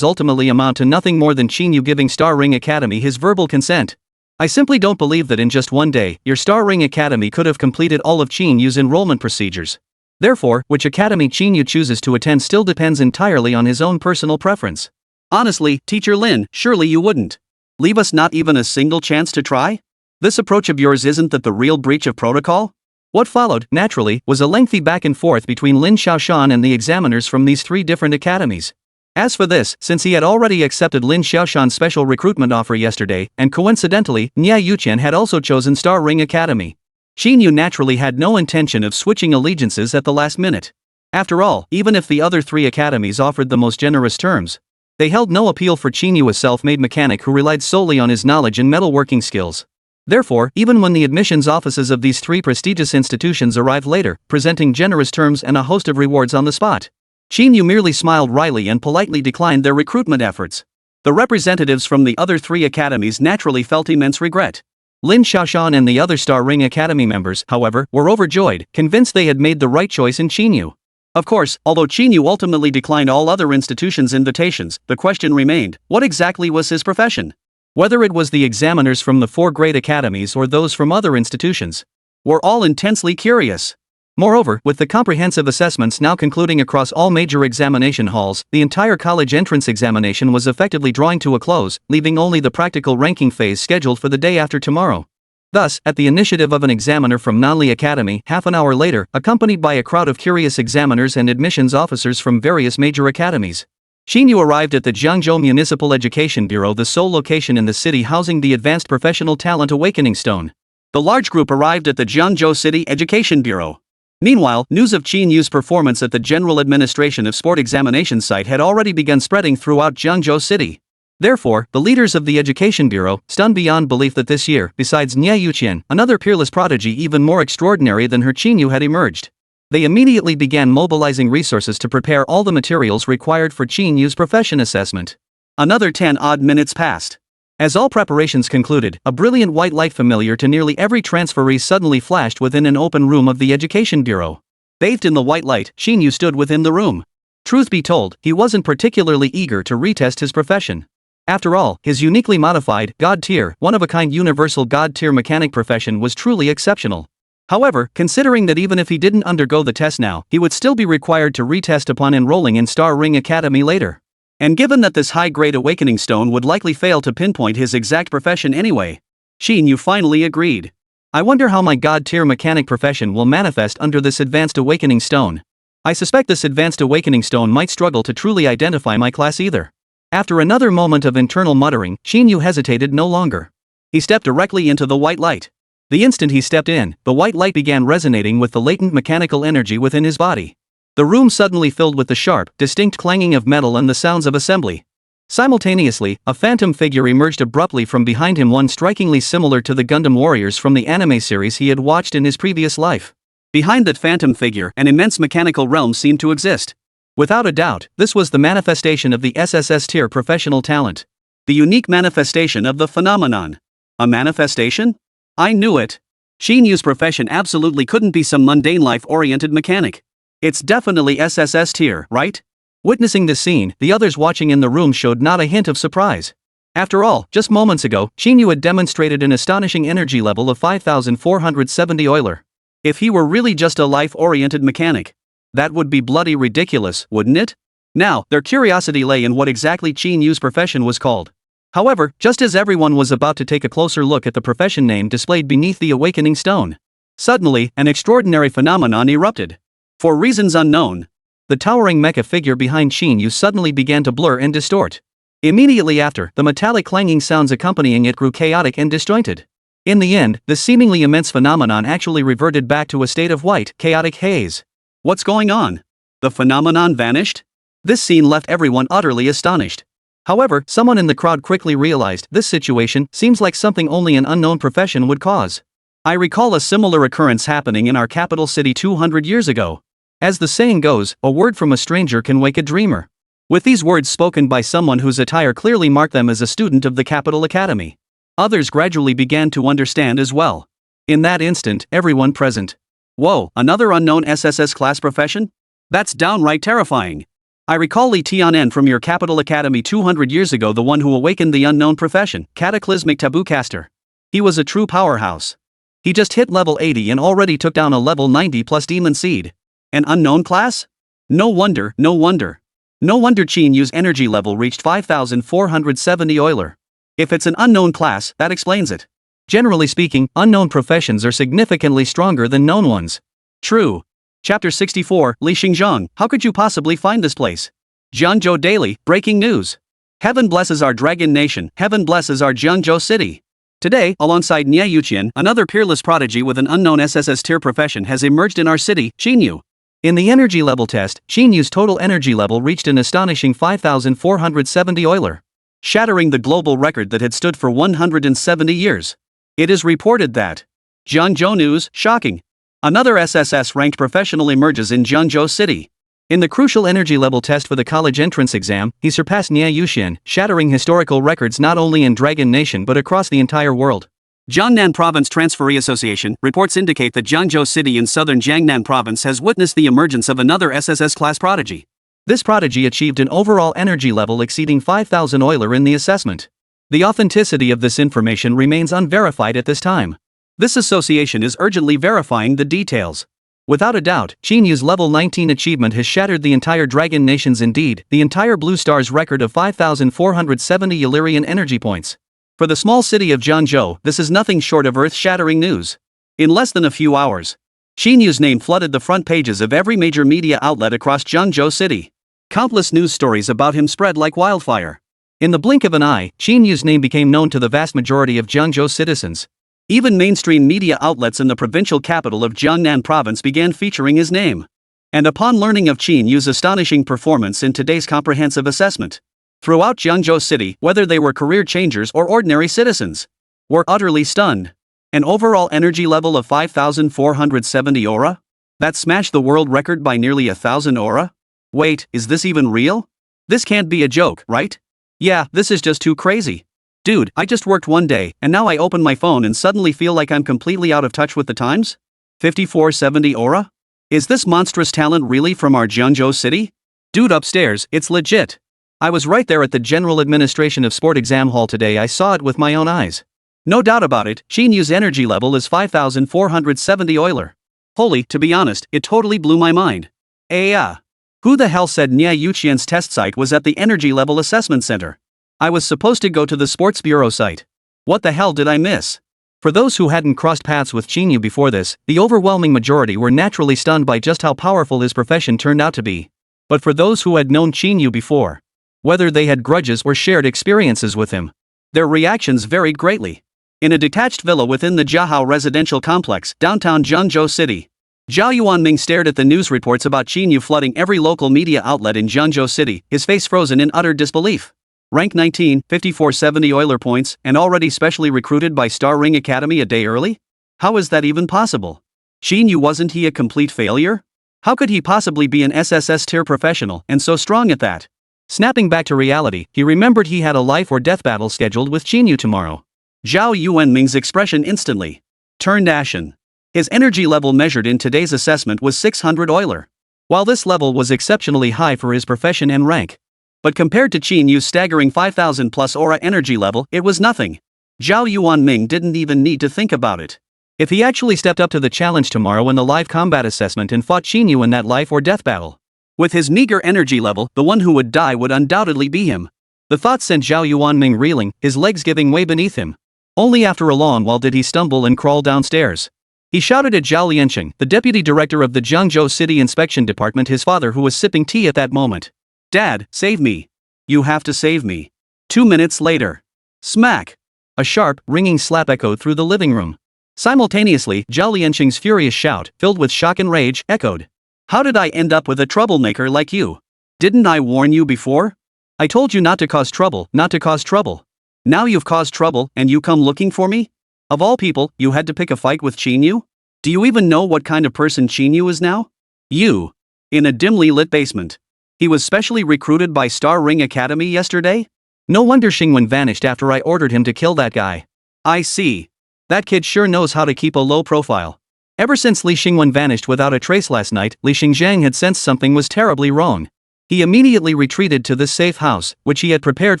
ultimately amount to nothing more than Qín Yǔ giving Star Ring Academy his verbal consent. I simply don't believe that in just one day, your Star Ring Academy could have completed all of Qín Yǔ's enrollment procedures. Therefore, which academy Qín Yǔ chooses to attend still depends entirely on his own personal preference. Honestly, Teacher Lin, surely you wouldn't leave us not even a single chance to try? This approach of yours isn't that the real breach of protocol? What followed, naturally, was a lengthy back and forth between Lin Xiaoshan and the examiners from these three different academies. As for this, since he had already accepted Lin Xiaoshan's special recruitment offer yesterday, and coincidentally, Niè Yǔqiān had also chosen Star Ring Academy, Qín Yǔ naturally had no intention of switching allegiances at the last minute. After all, even if the other three academies offered the most generous terms, they held no appeal for Qín Yǔ, a self-made mechanic who relied solely on his knowledge and metalworking skills. Therefore, even when the admissions offices of these three prestigious institutions arrived later, presenting generous terms and a host of rewards on the spot, Qín Yǔ merely smiled wryly and politely declined their recruitment efforts. The representatives from the other three academies naturally felt immense regret. Lin Xiaoshan and the other Star Ring Academy members, however, were overjoyed, convinced they had made the right choice in Qín Yǔ. Of course, although Qín Yǔ ultimately declined all other institutions' invitations, the question remained, what exactly was his profession? Whether it was the examiners from the four great academies or those from other institutions, were all intensely curious. Moreover, with the comprehensive assessments now concluding across all major examination halls, the entire college entrance examination was effectively drawing to a close, leaving only the practical ranking phase scheduled for the day after tomorrow. Thus, at the initiative of an examiner from Nanli Academy, half an hour later, accompanied by a crowd of curious examiners and admissions officers from various major academies, Qín Yǔ arrived at the Jiangzhou Municipal Education Bureau, the sole location in the city housing the Advanced Professional Talent Awakening Stone. The large group arrived at the Jiangzhou City Education Bureau. Meanwhile, news of Qín Yǔ's performance at the General Administration of Sport Examination site had already begun spreading throughout Jiangzhou City. Therefore, the leaders of the Education Bureau, stunned beyond belief that this year, besides Niè Yǔqiān, another peerless prodigy even more extraordinary than her Qín Yǔ had emerged. They immediately began mobilizing resources to prepare all the materials required for Qín Yǔ's profession assessment. Another 10-odd minutes passed. As all preparations concluded, a brilliant white light familiar to nearly every transferee suddenly flashed within an open room of the Education Bureau. Bathed in the white light, Qín Yǔ stood within the room. Truth be told, he wasn't particularly eager to retest his profession. After all, his uniquely modified, God-tier, one-of-a-kind universal God-tier mechanic profession was truly exceptional. However, considering that even if he didn't undergo the test now, he would still be required to retest upon enrolling in Star Ring Academy later. And given that this high-grade awakening stone would likely fail to pinpoint his exact profession anyway, Qín Yǔ finally agreed. I wonder how my God-tier mechanic profession will manifest under this advanced awakening stone. I suspect this advanced awakening stone might struggle to truly identify my class either. After another moment of internal muttering, Qín Yǔ hesitated no longer. He stepped directly into the white light. The instant he stepped in, the white light began resonating with the latent mechanical energy within his body. The room suddenly filled with the sharp, distinct clanging of metal and the sounds of assembly. Simultaneously, a phantom figure emerged abruptly from behind him, one strikingly similar to the Gundam warriors from the anime series he had watched in his previous life. Behind that phantom figure, an immense mechanical realm seemed to exist. Without a doubt, this was the manifestation of the SSS-tier professional talent. The unique manifestation of the phenomenon. A manifestation? I knew it. Qín Yǔ's profession absolutely couldn't be some mundane life-oriented mechanic. It's definitely SSS tier, right? Witnessing this scene, the others watching in the room showed not a hint of surprise. After all, just moments ago, Qín Yǔ had demonstrated an astonishing energy level of 5,470 Euler. If he were really just a life-oriented mechanic, that would be bloody ridiculous, wouldn't it? Now, their curiosity lay in what exactly Qín Yǔ's profession was called. However, just as everyone was about to take a closer look at the profession name displayed beneath the awakening stone, suddenly, an extraordinary phenomenon erupted. For reasons unknown, the towering mecha figure behind Qín Yǔ suddenly began to blur and distort. Immediately after, the metallic clanging sounds accompanying it grew chaotic and disjointed. In the end, the seemingly immense phenomenon actually reverted back to a state of white, chaotic haze. What's going on? The phenomenon vanished? This scene left everyone utterly astonished. However, someone in the crowd quickly realized this situation seems like something only an unknown profession would cause. I recall a similar occurrence happening in our capital city 200 years ago. As the saying goes, a word from a stranger can wake a dreamer. With these words spoken by someone whose attire clearly marked them as a student of the capital academy, others gradually began to understand as well. In that instant, everyone present. Whoa, another unknown SSS class profession? That's downright terrifying. I recall Li Tianen from your capital academy 200 years ago, the one who awakened the unknown profession, cataclysmic taboo caster. He was a true powerhouse. He just hit level 80 and already took down a level 90 plus demon seed. An unknown class? No wonder. No wonder Qín Yǔ's energy level reached 5,470 Euler. If it's an unknown class, that explains it. Generally speaking, unknown professions are significantly stronger than known ones. True. Chapter 64, Li Xingzhang, how could you possibly find this place? Jiangzhou Daily, breaking news. Heaven blesses our dragon nation, heaven blesses our Jiangzhou city. Today, alongside Niè Yǔqiān, another peerless prodigy with an unknown SSS tier profession has emerged in our city, Qín Yǔ. In the energy level test, Qín Yǔ's total energy level reached an astonishing 5,470 Euler, shattering the global record that had stood for 170 years. It is reported that Jiangzhou News, shocking. Another SSS-ranked professional emerges in Jiangzhou City. In the crucial energy level test for the college entrance exam, he surpassed Niè Yǔqiān, shattering historical records not only in Dragon Nation but across the entire world. Jiangnan Province Transferee Association reports indicate that Jiangzhou City in southern Jiangnan Province has witnessed the emergence of another SSS-class prodigy. This prodigy achieved an overall energy level exceeding 5,000 Euler in the assessment. The authenticity of this information remains unverified at this time. This association is urgently verifying the details. Without a doubt, Qín Yǔ's level 19 achievement has shattered the entire Dragon Nation's, indeed, the entire Blue Star's record of 5,470 Illyrian energy points. For the small city of Jiangzhou, this is nothing short of earth-shattering news. In less than a few hours, Qín Yǔ's name flooded the front pages of every major media outlet across Jiangzhou City. Countless news stories about him spread like wildfire. In the blink of an eye, Qín Yǔ's name became known to the vast majority of Jiangzhou citizens. Even mainstream media outlets in the provincial capital of Jiangnan Province began featuring his name. And upon learning of Qín Yǔ's astonishing performance in today's comprehensive assessment, throughout Jiangzhou City, whether they were career changers or ordinary citizens, were utterly stunned. An overall energy level of 5,470 aura? That smashed the world record by nearly 1,000 aura? Wait, is this even real? This can't be a joke, right? Yeah, this is just too crazy. Dude, I just worked one day, and now I open my phone and suddenly feel like I'm completely out of touch with the times? 5470 aura? Is this monstrous talent really from our Jiangzhou city? Dude, upstairs, it's legit. I was right there at the General Administration of Sport exam hall today. I saw it with my own eyes. No doubt about it, Qín Yǔ's energy level is 5,470 Euler. Holy, to be honest, it totally blew my mind. Who the hell said Niè Yǔqiān's test site was at the Energy Level Assessment Center? I was supposed to go to the Sports Bureau site. What the hell did I miss? For those who hadn't crossed paths with Qín Yǔ before this, the overwhelming majority were naturally stunned by just how powerful his profession turned out to be. But for those who had known Qín Yǔ before, whether they had grudges or shared experiences with him, their reactions varied greatly. In a detached villa within the Jiahao residential complex, downtown Jiangzhou City, Zhao Yuanming stared at the news reports about Qín Yǔ flooding every local media outlet in Jiangzhou City, his face frozen in utter disbelief. Rank 19, 5470 Euler points, and already specially recruited by Star Ring Academy a day early? How is that even possible? Qín Yǔ, wasn't he a complete failure? How could he possibly be an SSS tier professional and so strong at that? Snapping back to reality, he remembered he had a life or death battle scheduled with Qín Yǔ tomorrow. Zhao Yuanming's expression instantly turned ashen. His energy level measured in today's assessment was 600 Euler. While this level was exceptionally high for his profession and rank, but compared to Qín Yǔ's staggering 5,000 plus aura energy level, it was nothing. Zhao Yuanming didn't even need to think about it. If he actually stepped up to the challenge tomorrow in the live combat assessment and fought Qín Yǔ in that life or death battle, with his meager energy level, the one who would die would undoubtedly be him. The thought sent Zhao Yuanming reeling, his legs giving way beneath him. Only after a long while did he stumble and crawl downstairs. He shouted at Zhao Lianqing, the deputy director of the Jiangzhou City Inspection Department, his father, who was sipping tea at that moment. Dad, save me. You have to save me. 2 minutes later. Smack! A sharp, ringing slap echoed through the living room. Simultaneously, Zhao Lianqing's furious shout, filled with shock and rage, echoed. How did I end up with a troublemaker like you? Didn't I warn you before? I told you not to cause trouble, not to cause trouble. Now you've caused trouble, and you come looking for me? Of all people, you had to pick a fight with Qín Yǔ? Do you even know what kind of person Qín Yǔ is now? You. In a dimly lit basement. He was specially recruited by Star Ring Academy yesterday? No wonder Xingwen vanished after I ordered him to kill that guy. I see. That kid sure knows how to keep a low profile. Ever since Li Xingwen vanished without a trace last night, Li Xingzhang had sensed something was terribly wrong. He immediately retreated to this safe house, which he had prepared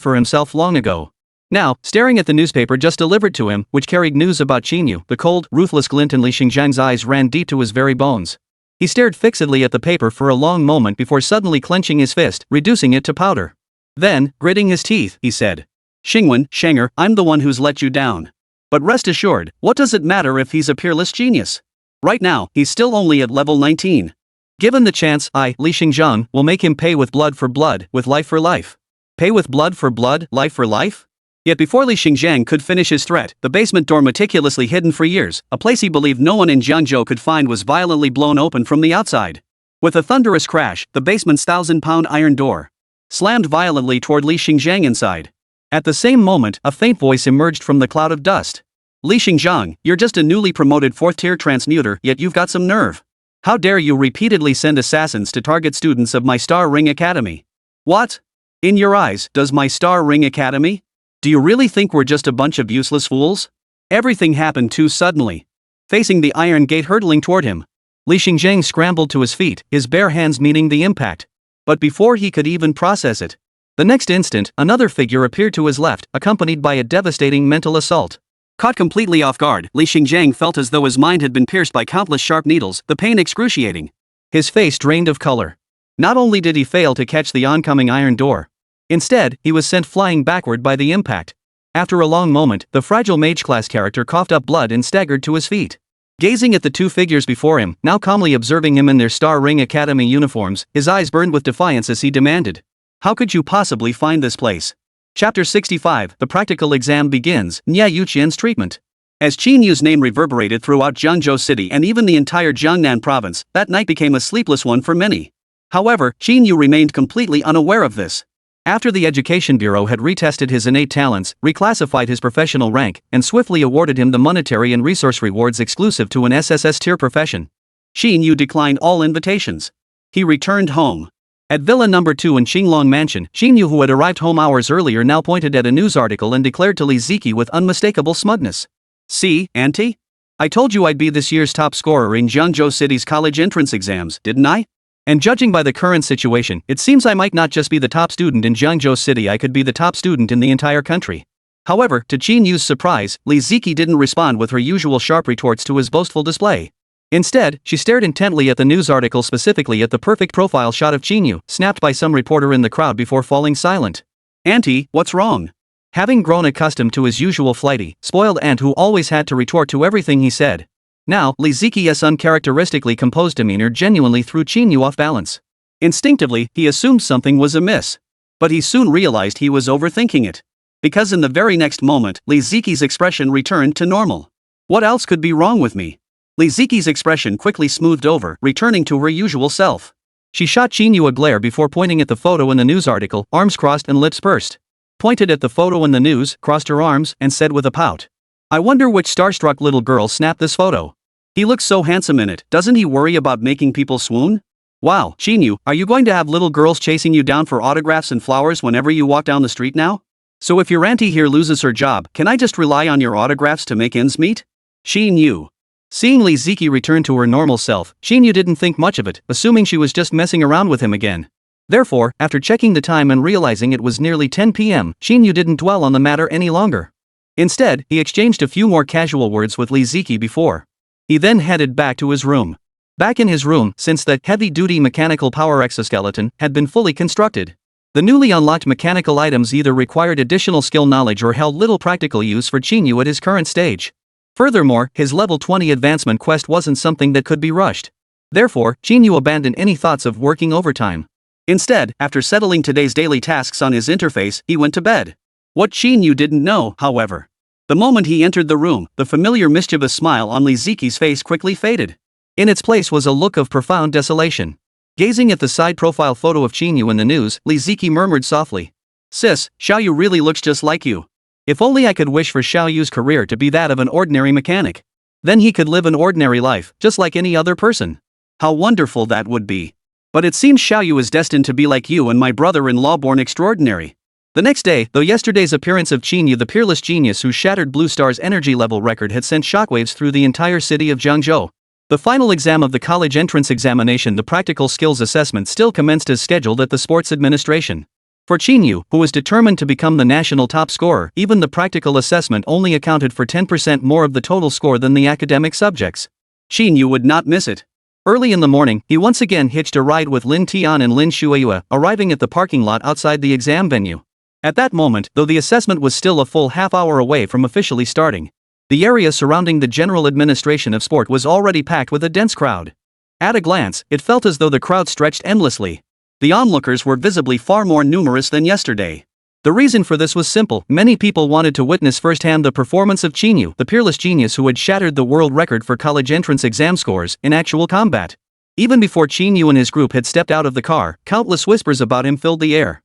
for himself long ago. Now, staring at the newspaper just delivered to him, which carried news about Qín Yǔ, the cold, ruthless glint in Li Xingzhang's eyes ran deep to his very bones. He stared fixedly at the paper for a long moment before suddenly clenching his fist, reducing it to powder. Then, gritting his teeth, he said, Xingwen, Shenger, I'm the one who's let you down. But rest assured, what does it matter if he's a peerless genius? Right now, he's still only at level 19. Given the chance, I, Li Xingzhang, will make him pay with blood for blood, with life for life. Pay with blood for blood, life for life? Yet before Li Xingzhang could finish his threat, the basement door meticulously hidden for years, a place he believed no one in Jiangzhou could find, was violently blown open from the outside. With a thunderous crash, the basement's 1,000-pound iron door slammed violently toward Li Xingzhang inside. At the same moment, a faint voice emerged from the cloud of dust. Li Xingzhang, you're just a newly promoted 4th-tier transmuter, yet you've got some nerve. How dare you repeatedly send assassins to target students of my Star Ring Academy? What? In your eyes, does my Star Ring Academy? Do you really think we're just a bunch of useless fools? Everything happened too suddenly. Facing the iron gate hurtling toward him, Li Xingzhang scrambled to his feet, his bare hands meeting the impact. But before he could even process it, the next instant, another figure appeared to his left, accompanied by a devastating mental assault. Caught completely off guard, Li Xingzhang felt as though his mind had been pierced by countless sharp needles, the pain excruciating. His face drained of color. Not only did he fail to catch the oncoming iron door, instead, he was sent flying backward by the impact. After a long moment, the fragile mage-class character coughed up blood and staggered to his feet. Gazing at the two figures before him, now calmly observing him in their Star Ring Academy uniforms, his eyes burned with defiance as he demanded, how could you possibly find this place? Chapter 65, The Practical Exam Begins, Niè Yǔqiān's Treatment. As Qín Yǔ's name reverberated throughout Jiangzhou City and even the entire Jiangnan province, that night became a sleepless one for many. However, Qín Yǔ remained completely unaware of this. After the Education Bureau had retested his innate talents, reclassified his professional rank, and swiftly awarded him the monetary and resource rewards exclusive to an SSS tier profession, Qín Yǔ declined all invitations. He returned home. At Villa No. 2 in Qinglong Mansion, Qín Yǔ, who had arrived home hours earlier, now pointed at a news article and declared to Li Ziqi with unmistakable smugness, "See, Auntie? I told you I'd be this year's top scorer in Jiangzhou City's college entrance exams, didn't I? And judging by the current situation, it seems I might not just be the top student in Jiangzhou City, I could be the top student in the entire country." However, to Qín Yǔ's surprise, Li Ziqi didn't respond with her usual sharp retorts to his boastful display. Instead, she stared intently at the news article, specifically at the perfect profile shot of Qín Yǔ, snapped by some reporter in the crowd before falling silent. "Auntie, what's wrong?" Having grown accustomed to his usual flighty, spoiled aunt who always had to retort to everything he said, now, Li Ziqi's uncharacteristically composed demeanor genuinely threw Qín Yǔ off balance. Instinctively, he assumed something was amiss. But he soon realized he was overthinking it. Because in the very next moment, Li Ziqi's expression returned to normal. "What else could be wrong with me?" Li Ziqi's expression quickly smoothed over, returning to her usual self. She shot Qín Yǔ a glare before pointing at the photo in the news article, arms crossed and lips pursed. Pointed at the photo in the news, crossed her arms, and said with a pout, "I wonder which starstruck little girl snapped this photo. He looks so handsome in it, doesn't he worry about making people swoon? Wow, Qín Yǔ, are you going to have little girls chasing you down for autographs and flowers whenever you walk down the street now? So if your auntie here loses her job, can I just rely on your autographs to make ends meet?" Qín Yǔ. Seeing Li Ziqi return to her normal self, Qín Yǔ didn't think much of it, assuming she was just messing around with him again. Therefore, after checking the time and realizing it was nearly 10 p.m., Qín Yǔ didn't dwell on the matter any longer. Instead, he exchanged a few more casual words with Li Ziqi before he then headed back to his room. Back in his room, since the heavy-duty mechanical power exoskeleton had been fully constructed, the newly unlocked mechanical items either required additional skill knowledge or held little practical use for Qín Yǔ at his current stage. Furthermore, his level 20 advancement quest wasn't something that could be rushed. Therefore, Qín Yǔ abandoned any thoughts of working overtime. Instead, after settling today's daily tasks on his interface, he went to bed. What Qín Yǔ didn't know, however, the moment he entered the room, the familiar mischievous smile on Li Ziqi's face quickly faded. In its place was a look of profound desolation. Gazing at the side profile photo of Qín Yǔ in the news, Li Ziki murmured softly. Sis, Xiao Yu really looks just like you. If only I could wish for Xiao Yu's career to be that of an ordinary mechanic. Then he could live an ordinary life, just like any other person. How wonderful that would be. But it seems Xiao Yu is destined to be like you and my brother-in-law, born extraordinary. The next day, though yesterday's appearance of Qín Yǔ, the peerless genius who shattered Blue Star's energy level record, had sent shockwaves through the entire city of Jiangzhou. The final exam of the college entrance examination, the practical skills assessment, still commenced as scheduled at the sports administration. For Qín Yǔ, who was determined to become the national top scorer, even the practical assessment only accounted for 10% more of the total score than the academic subjects. Qín Yǔ would not miss it. Early in the morning, he once again hitched a ride with Lin Tian and Lin Shueyue, arriving at the parking lot outside the exam venue. At that moment, though the assessment was still a full half-hour away from officially starting, the area surrounding the General Administration of Sport was already packed with a dense crowd. At a glance, it felt as though the crowd stretched endlessly. The onlookers were visibly far more numerous than yesterday. The reason for this was simple: many people wanted to witness firsthand the performance of Qín Yǔ, the peerless genius who had shattered the world record for college entrance exam scores, in actual combat. Even before Qín Yǔ and his group had stepped out of the car, countless whispers about him filled the air.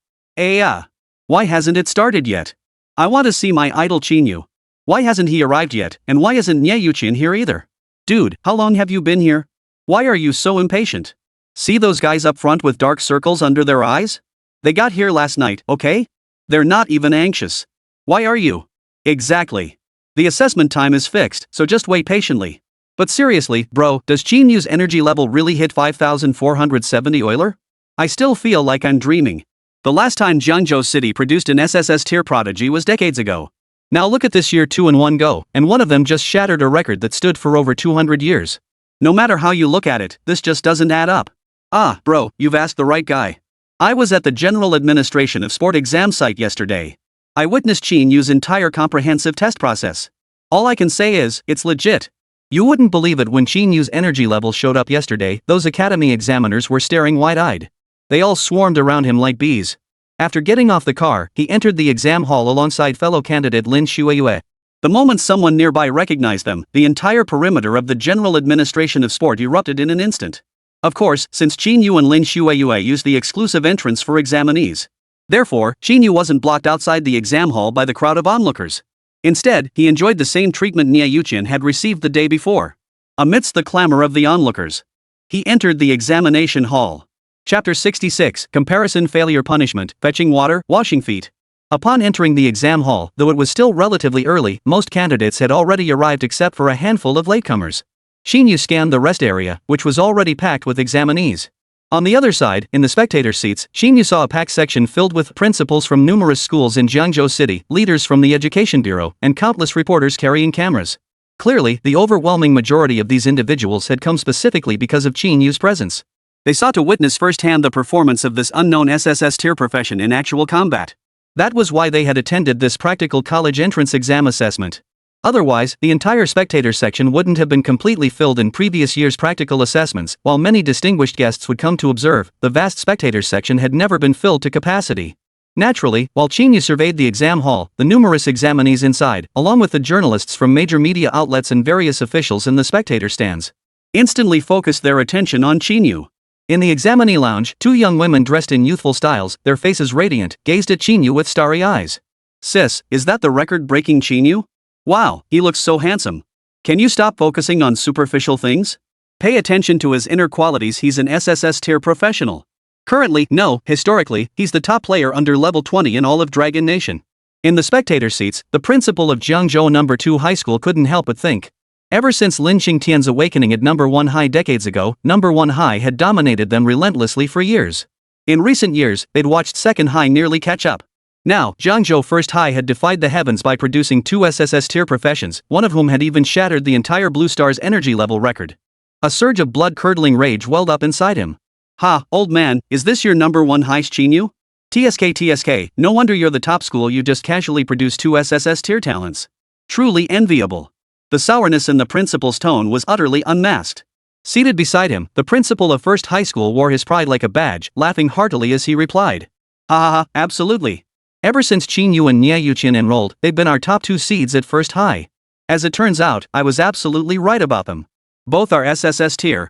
Why hasn't it started yet? I want to see my idol Qín Yǔ. Why hasn't he arrived yet, and why isn't Niè Yǔqiān here either? Dude, how long have you been here? Why are you so impatient? See those guys up front with dark circles under their eyes? They got here last night, okay? They're not even anxious. Why are you? Exactly. The assessment time is fixed, so just wait patiently. But seriously, bro, does Qín Yǔ's energy level really hit 5,470 Euler? I still feel like I'm dreaming. The last time Jiangzhou City produced an SSS tier prodigy was decades ago. Now look at this year, 2 in one go, and one of them just shattered a record that stood for over 200 years. No matter how you look at it, this just doesn't add up. Bro, you've asked the right guy. I was at the General Administration of Sport exam site yesterday. I witnessed Qín Yǔ's entire comprehensive test process. All I can say is, it's legit. You wouldn't believe it when Qín Yǔ's energy level showed up yesterday. Those academy examiners were staring wide-eyed. They all swarmed around him like bees. After getting off the car, he entered the exam hall alongside fellow candidate Lin Shueyue. The moment someone nearby recognized them, the entire perimeter of the General Administration of Sport erupted in an instant. Of course, since Qín Yǔ and Lin Shueyue used the exclusive entrance for examinees. Therefore, Qín Yǔ wasn't blocked outside the exam hall by the crowd of onlookers. Instead, he enjoyed the same treatment Niè Yǔqiān had received the day before. Amidst the clamor of the onlookers, he entered the examination hall. Chapter 66, Comparison Failure Punishment, Fetching Water, Washing Feet. Upon entering the exam hall, though it was still relatively early, most candidates had already arrived except for a handful of latecomers. Qín Yǔ scanned the rest area, which was already packed with examinees. On the other side, in the spectator seats, Qín Yǔ saw a packed section filled with principals from numerous schools in Jiangzhou City, leaders from the Education Bureau, and countless reporters carrying cameras. Clearly, the overwhelming majority of these individuals had come specifically because of Qín Yǔ's presence. They sought to witness firsthand the performance of this unknown SSS tier profession in actual combat. That was why they had attended this practical college entrance exam assessment. Otherwise, the entire spectator section wouldn't have been completely filled in previous year's practical assessments. While many distinguished guests would come to observe, the vast spectator section had never been filled to capacity. Naturally, while Qín Yǔ surveyed the exam hall, the numerous examinees inside, along with the journalists from major media outlets and various officials in the spectator stands, instantly focused their attention on Qín Yǔ. In the examinee lounge, 2 young women dressed in youthful styles, their faces radiant, gazed at Qín Yǔ with starry eyes. Sis, is that the record-breaking Qín Yǔ? Wow, he looks so handsome. Can you stop focusing on superficial things? Pay attention to his inner qualities. He's an SSS tier professional. Currently, no, historically, he's the top player under level 20 in all of Dragon Nation. In the spectator seats, the principal of Jiangzhou No. 2 High School couldn't help but think. Ever since Lin Xingtian's awakening at No. 1 High decades ago, No. 1 High had dominated them relentlessly for years. In recent years, they'd watched 2nd High nearly catch up. Now, Jiangzhou 1st High had defied the heavens by producing 2 SSS tier professions, one of whom had even shattered the entire Blue Star's energy level record. A surge of blood-curdling rage welled up inside him. Ha, old man, is this your No. 1 High Qín Yǔ? TSK, no wonder you're the top school. You just casually produced 2 SSS tier talents. Truly enviable. The sourness in the principal's tone was utterly unmasked. Seated beside him, the principal of First High School wore his pride like a badge, laughing heartily as he replied. Absolutely. Ever since Qín Yǔ and Niè Yǔqiān enrolled, they've been our top 2 seeds at First High. As it turns out, I was absolutely right about them. Both are SSS tier,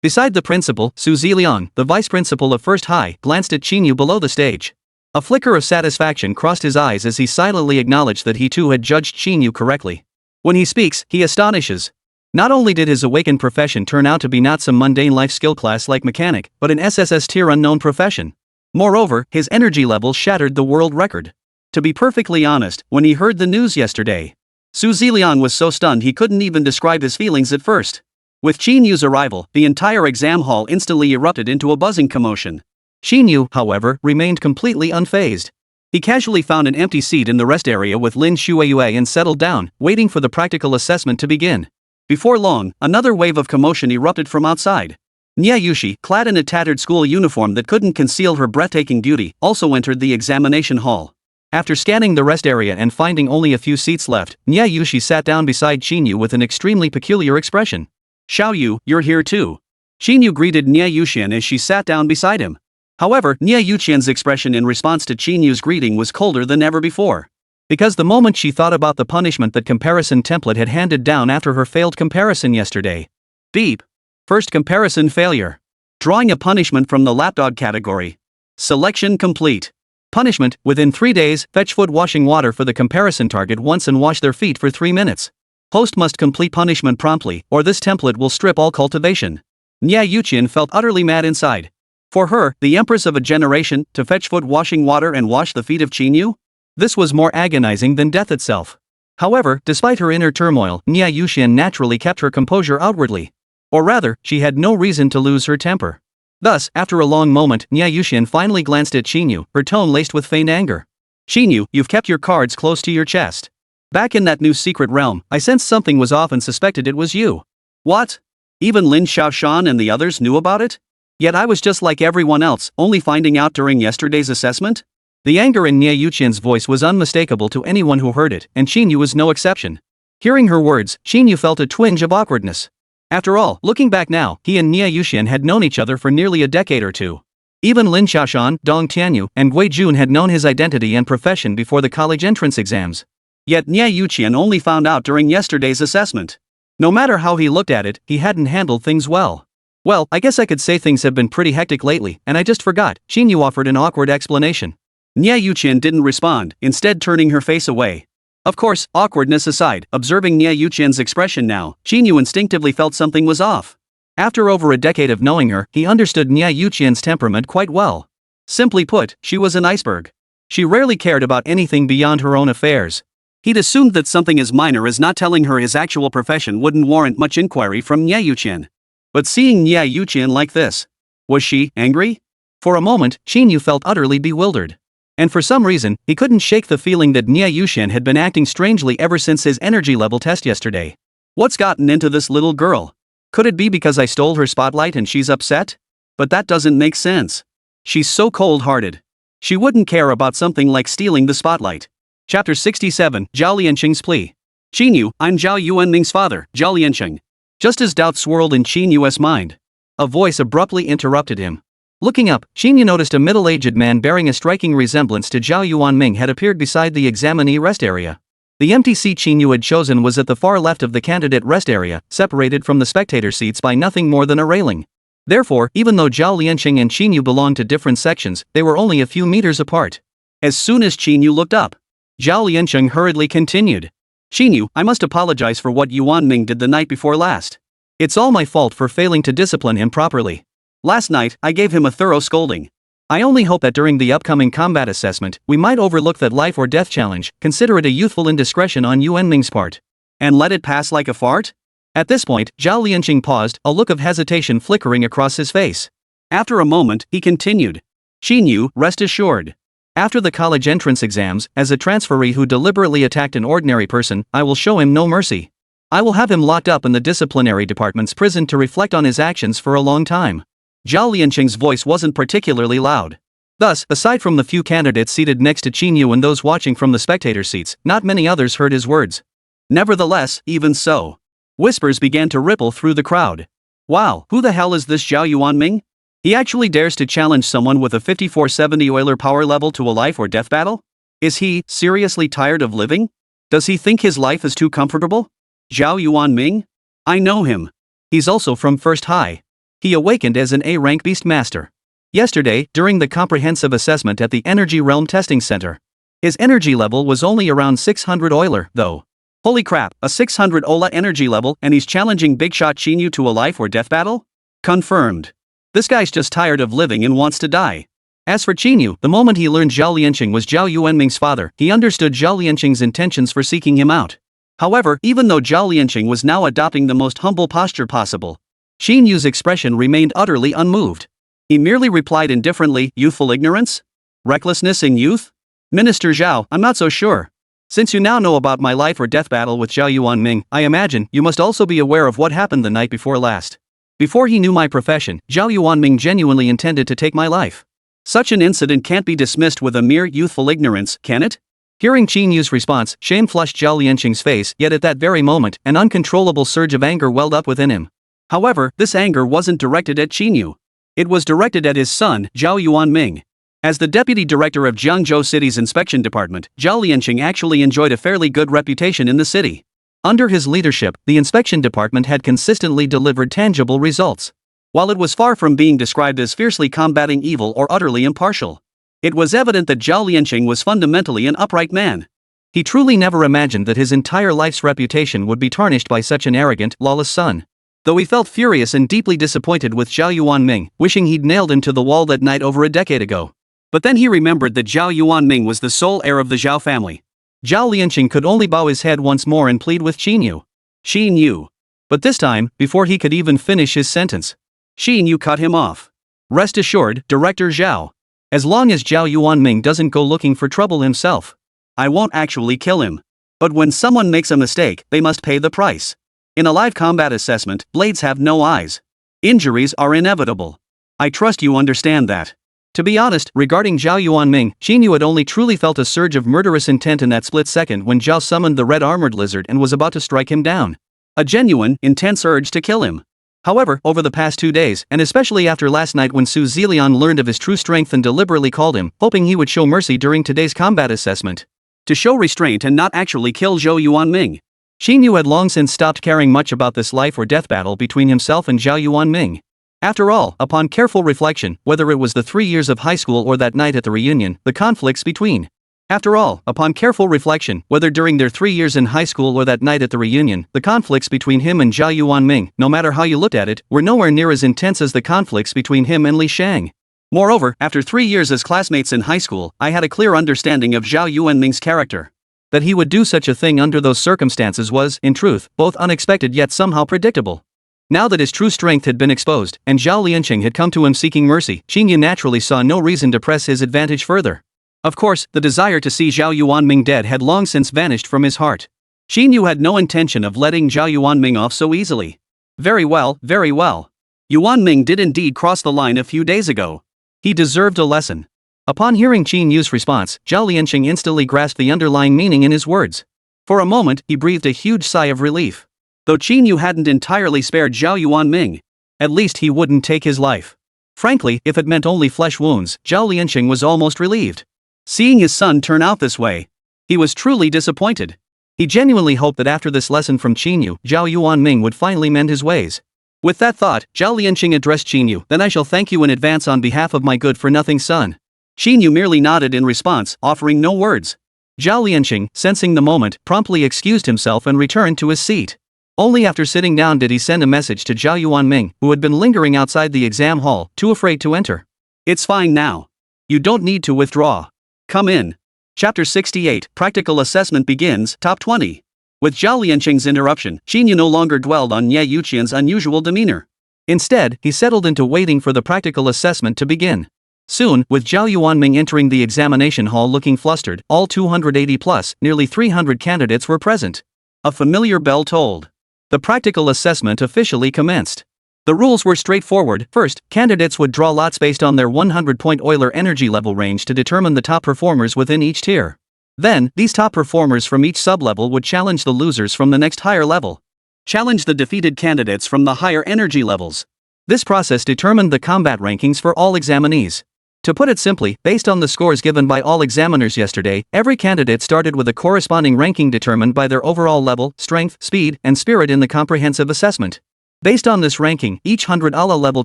Beside the principal, Su Ziliang, the vice principal of First High, glanced at Qín Yǔ below the stage. A flicker of satisfaction crossed his eyes as he silently acknowledged that he too had judged Qín Yǔ correctly. When he speaks, he astonishes. Not only did his awakened profession turn out to be not some mundane life skill class like mechanic, but an SSS tier unknown profession. Moreover, his energy levels shattered the world record. To be perfectly honest, when he heard the news yesterday, Su Ziliang was so stunned he couldn't even describe his feelings at first. With Qín Yǔ's arrival, the entire exam hall instantly erupted into a buzzing commotion. Qín Yǔ, however, remained completely unfazed. He casually found an empty seat in the rest area with Lin Shuiyue and settled down, waiting for the practical assessment to begin. Before long, another wave of commotion erupted from outside. Niè Yǔqiān, clad in a tattered school uniform that couldn't conceal her breathtaking beauty, also entered the examination hall. After scanning the rest area and finding only a few seats left, Niè Yǔqiān sat down beside Qín Yǔ with an extremely peculiar expression. "Xiao Yu, you're here too." Qín Yǔ greeted Niè Yǔqiān as she sat down beside him. However, Niè Yǔqiān's expression in response to Qín Yǔ's greeting was colder than ever before. Because the moment she thought about the punishment that comparison template had handed down after her failed comparison yesterday. Beep. First comparison failure. Drawing a punishment from the lapdog category. Selection complete. Punishment: within 3 days, fetch foot washing water for the comparison target once and wash their feet for 3 minutes. Host must complete punishment promptly, or this template will strip all cultivation. Niè Yǔqiān felt utterly mad inside. For her, the empress of a generation, to fetch foot washing water and wash the feet of Qín Yǔ? This was more agonizing than death itself. However, despite her inner turmoil, Niè Yǔqiān naturally kept her composure outwardly. Or rather, she had no reason to lose her temper. Thus, after a long moment, Niè Yǔqiān finally glanced at Qín Yǔ, her tone laced with faint anger. "Qín Yǔ, you've kept your cards close to your chest. Back in that new secret realm, I sensed something was off and suspected it was you." "What? Even Lin Xiaoshan and the others knew about it? Yet I was just like everyone else, only finding out during yesterday's assessment?" The anger in Niè Yǔqiān's voice was unmistakable to anyone who heard it, and Qín Yǔ was no exception. Hearing her words, Qín Yǔ felt a twinge of awkwardness. After all, looking back now, he and Niè Yǔqiān had known each other for nearly a decade or two. Even Lin Xiaoshan, Dong Tianyu, and Gui Jun had known his identity and profession before the college entrance exams. Yet Niè Yǔqiān only found out during yesterday's assessment. No matter how he looked at it, he hadn't handled things well. "Well, I guess I could say things have been pretty hectic lately, and I just forgot," Qín Yǔ offered an awkward explanation. Niè Yǔqiān didn't respond, instead turning her face away. Of course, awkwardness aside, observing Niè Yǔqiān's expression now, Qín Yǔ instinctively felt something was off. After over a decade of knowing her, he understood Niè Yǔqiān's temperament quite well. Simply put, she was an iceberg. She rarely cared about anything beyond her own affairs. He'd assumed that something as minor as not telling her his actual profession wouldn't warrant much inquiry from Niè Yǔqiān. But seeing Niè Yǔqiān like this, was she angry? For a moment, Qín Yǔ felt utterly bewildered. And for some reason, he couldn't shake the feeling that Niè Yǔqiān had been acting strangely ever since his energy level test yesterday. What's gotten into this little girl? Could it be because I stole her spotlight and she's upset? But that doesn't make sense. She's so cold-hearted. She wouldn't care about something like stealing the spotlight. Chapter 67, Zhao Lianqing's plea. "Qín Yǔ, I'm Zhao Yuanming's father, Zhao Lianqing." Just as doubt swirled in Qín Yǔ's mind, a voice abruptly interrupted him. Looking up, Qín Yǔ noticed a middle-aged man bearing a striking resemblance to Zhao Yuanming had appeared beside the examinee rest area. The empty seat Qín Yǔ had chosen was at the far left of the candidate rest area, separated from the spectator seats by nothing more than a railing. Therefore, even though Zhao Lianqing and Qín Yǔ belonged to different sections, they were only a few meters apart. As soon as Qín Yǔ looked up, Zhao Lianqing hurriedly continued. "Qín Yǔ, I must apologize for what Yuanming did the night before last. It's all my fault for failing to discipline him properly. Last night, I gave him a thorough scolding. I only hope that during the upcoming combat assessment, we might overlook that life or death challenge, consider it a youthful indiscretion on Yuanming's part, and let it pass like a fart?" At this point, Zhao Lianqing paused, a look of hesitation flickering across his face. After a moment, he continued. "Qín Yǔ, rest assured. After the college entrance exams, as a transferee who deliberately attacked an ordinary person, I will show him no mercy. I will have him locked up in the disciplinary department's prison to reflect on his actions for a long time." Zhao Lianqing's voice wasn't particularly loud. Thus, aside from the few candidates seated next to Qín Yǔ and those watching from the spectator seats, not many others heard his words. Nevertheless, even so, whispers began to ripple through the crowd. "Wow, who the hell is this Zhao Yuanming? He actually dares to challenge someone with a 5470 Euler power level to a life or death battle? Is he seriously tired of living? Does he think his life is too comfortable? Zhao Yuanming? I know him. He's also from First High. He awakened as an A-rank beastmaster. Yesterday, during the comprehensive assessment at the Energy Realm Testing Center. His energy level was only around 600 Euler, though. Holy crap, a 600 Ola energy level and he's challenging Big Shot Qín Yǔ to a life or death battle? Confirmed. This guy's just tired of living and wants to die. As for Qín Yǔ, the moment he learned Zhao Lianqing was Zhao Yuanming's father, he understood Zhao Lianqing's intentions for seeking him out. However, even though Zhao Lianqing was now adopting the most humble posture possible, Qín Yǔ's expression remained utterly unmoved. He merely replied indifferently, "Youthful ignorance? Recklessness in youth? Minister Zhao, I'm not so sure. Since you now know about my life or death battle with Zhao Yuanming, I imagine you must also be aware of what happened the night before last. Before he knew my profession, Zhao Yuanming genuinely intended to take my life. Such an incident can't be dismissed with a mere youthful ignorance, can it?" Hearing Qín Yǔ's response, shame flushed Zhao Lianqing's face, yet at that very moment, an uncontrollable surge of anger welled up within him. However, this anger wasn't directed at Qín Yǔ. It was directed at his son, Zhao Yuanming. As the deputy director of Jiangzhou City's inspection department, Zhao Lianqing actually enjoyed a fairly good reputation in the city. Under his leadership, the inspection department had consistently delivered tangible results. While it was far from being described as fiercely combating evil or utterly impartial, it was evident that Zhao Lianqing was fundamentally an upright man. He truly never imagined that his entire life's reputation would be tarnished by such an arrogant, lawless son. Though he felt furious and deeply disappointed with Zhao Yuanming, wishing he'd nailed him to the wall that night over a decade ago. But then he remembered that Zhao Yuanming was the sole heir of the Zhao family. Zhao Lianqing could only bow his head once more and plead with Qín Yǔ. "Qín Yǔ." But this time, before he could even finish his sentence, Qín Yǔ cut him off. "Rest assured, Director Zhao. As long as Zhao Yuanming doesn't go looking for trouble himself, I won't actually kill him. But when someone makes a mistake, they must pay the price. In a live combat assessment, blades have no eyes. Injuries are inevitable. I trust you understand that." To be honest, regarding Zhao Yuanming, Qín Yǔ had only truly felt a surge of murderous intent in that split second when Zhao summoned the red armored lizard and was about to strike him down. A genuine, intense urge to kill him. However, over the past 2 days, and especially after last night when Su Zilian learned of his true strength and deliberately called him, hoping he would show mercy during today's combat assessment, to show restraint and not actually kill Zhao Yuanming, Qín Yǔ had long since stopped caring much about this life or death battle between himself and Zhao Yuanming. After all, upon careful reflection, whether it was the 3 years of high school or that night at the reunion, the conflicts between. After all, upon careful reflection, whether during their 3 years in high school or that night at the reunion, the conflicts between him and Zhao Yuanming, no matter how you looked at it, were nowhere near as intense as the conflicts between him and Li Shang. Moreover, after 3 years as classmates in high school, I had a clear understanding of Zhao Yuanming's character. That he would do such a thing under those circumstances was, in truth, both unexpected yet somehow predictable. Now that his true strength had been exposed, and Zhao Lianqing had come to him seeking mercy, Qín Yǔ naturally saw no reason to press his advantage further. Of course, the desire to see Zhao Yuanming dead had long since vanished from his heart. Qín Yǔ had no intention of letting Zhao Yuanming off so easily. Very well, very well. Yuanming did indeed cross the line a few days ago. He deserved a lesson. Upon hearing Qín Yǔ's response, Zhao Lianqing instantly grasped the underlying meaning in his words. For a moment, he breathed a huge sigh of relief. Though Qín Yǔ hadn't entirely spared Zhao Yuanming, at least he wouldn't take his life. Frankly, if it meant only flesh wounds, Zhao Lianqing was almost relieved. Seeing his son turn out this way, he was truly disappointed. He genuinely hoped that after this lesson from Qín Yǔ, Zhao Yuanming would finally mend his ways. With that thought, Zhao Lianqing addressed Qín Yǔ. "Then I shall thank you in advance on behalf of my good-for-nothing son." Qín Yǔ merely nodded in response, offering no words. Zhao Lianqing, sensing the moment, promptly excused himself and returned to his seat. Only after sitting down did he send a message to Zhao Yuanming, who had been lingering outside the exam hall, too afraid to enter. "It's fine now. You don't need to withdraw. Come in." Chapter 68, Practical Assessment begins, Top 20. With Zhao Lianqing's interruption, Qín Yǔ no longer dwelled on Niè Yǔqiān's unusual demeanor. Instead, he settled into waiting for the practical assessment to begin. Soon, with Zhao Yuanming entering the examination hall looking flustered, all 280 plus, nearly 300 candidates were present. A familiar bell tolled. The practical assessment officially commenced. The rules were straightforward. First, candidates would draw lots based on their 100-point Euler energy level range to determine the top performers within each tier. Then, these top performers from each sub-level would challenge the losers from the next higher level. Challenge the defeated candidates from the higher energy levels. This process determined the combat rankings for all examinees. To put it simply, based on the scores given by all examiners yesterday, every candidate started with a corresponding ranking determined by their overall level, strength, speed, and spirit in the comprehensive assessment. Based on this ranking, each 100 Allah level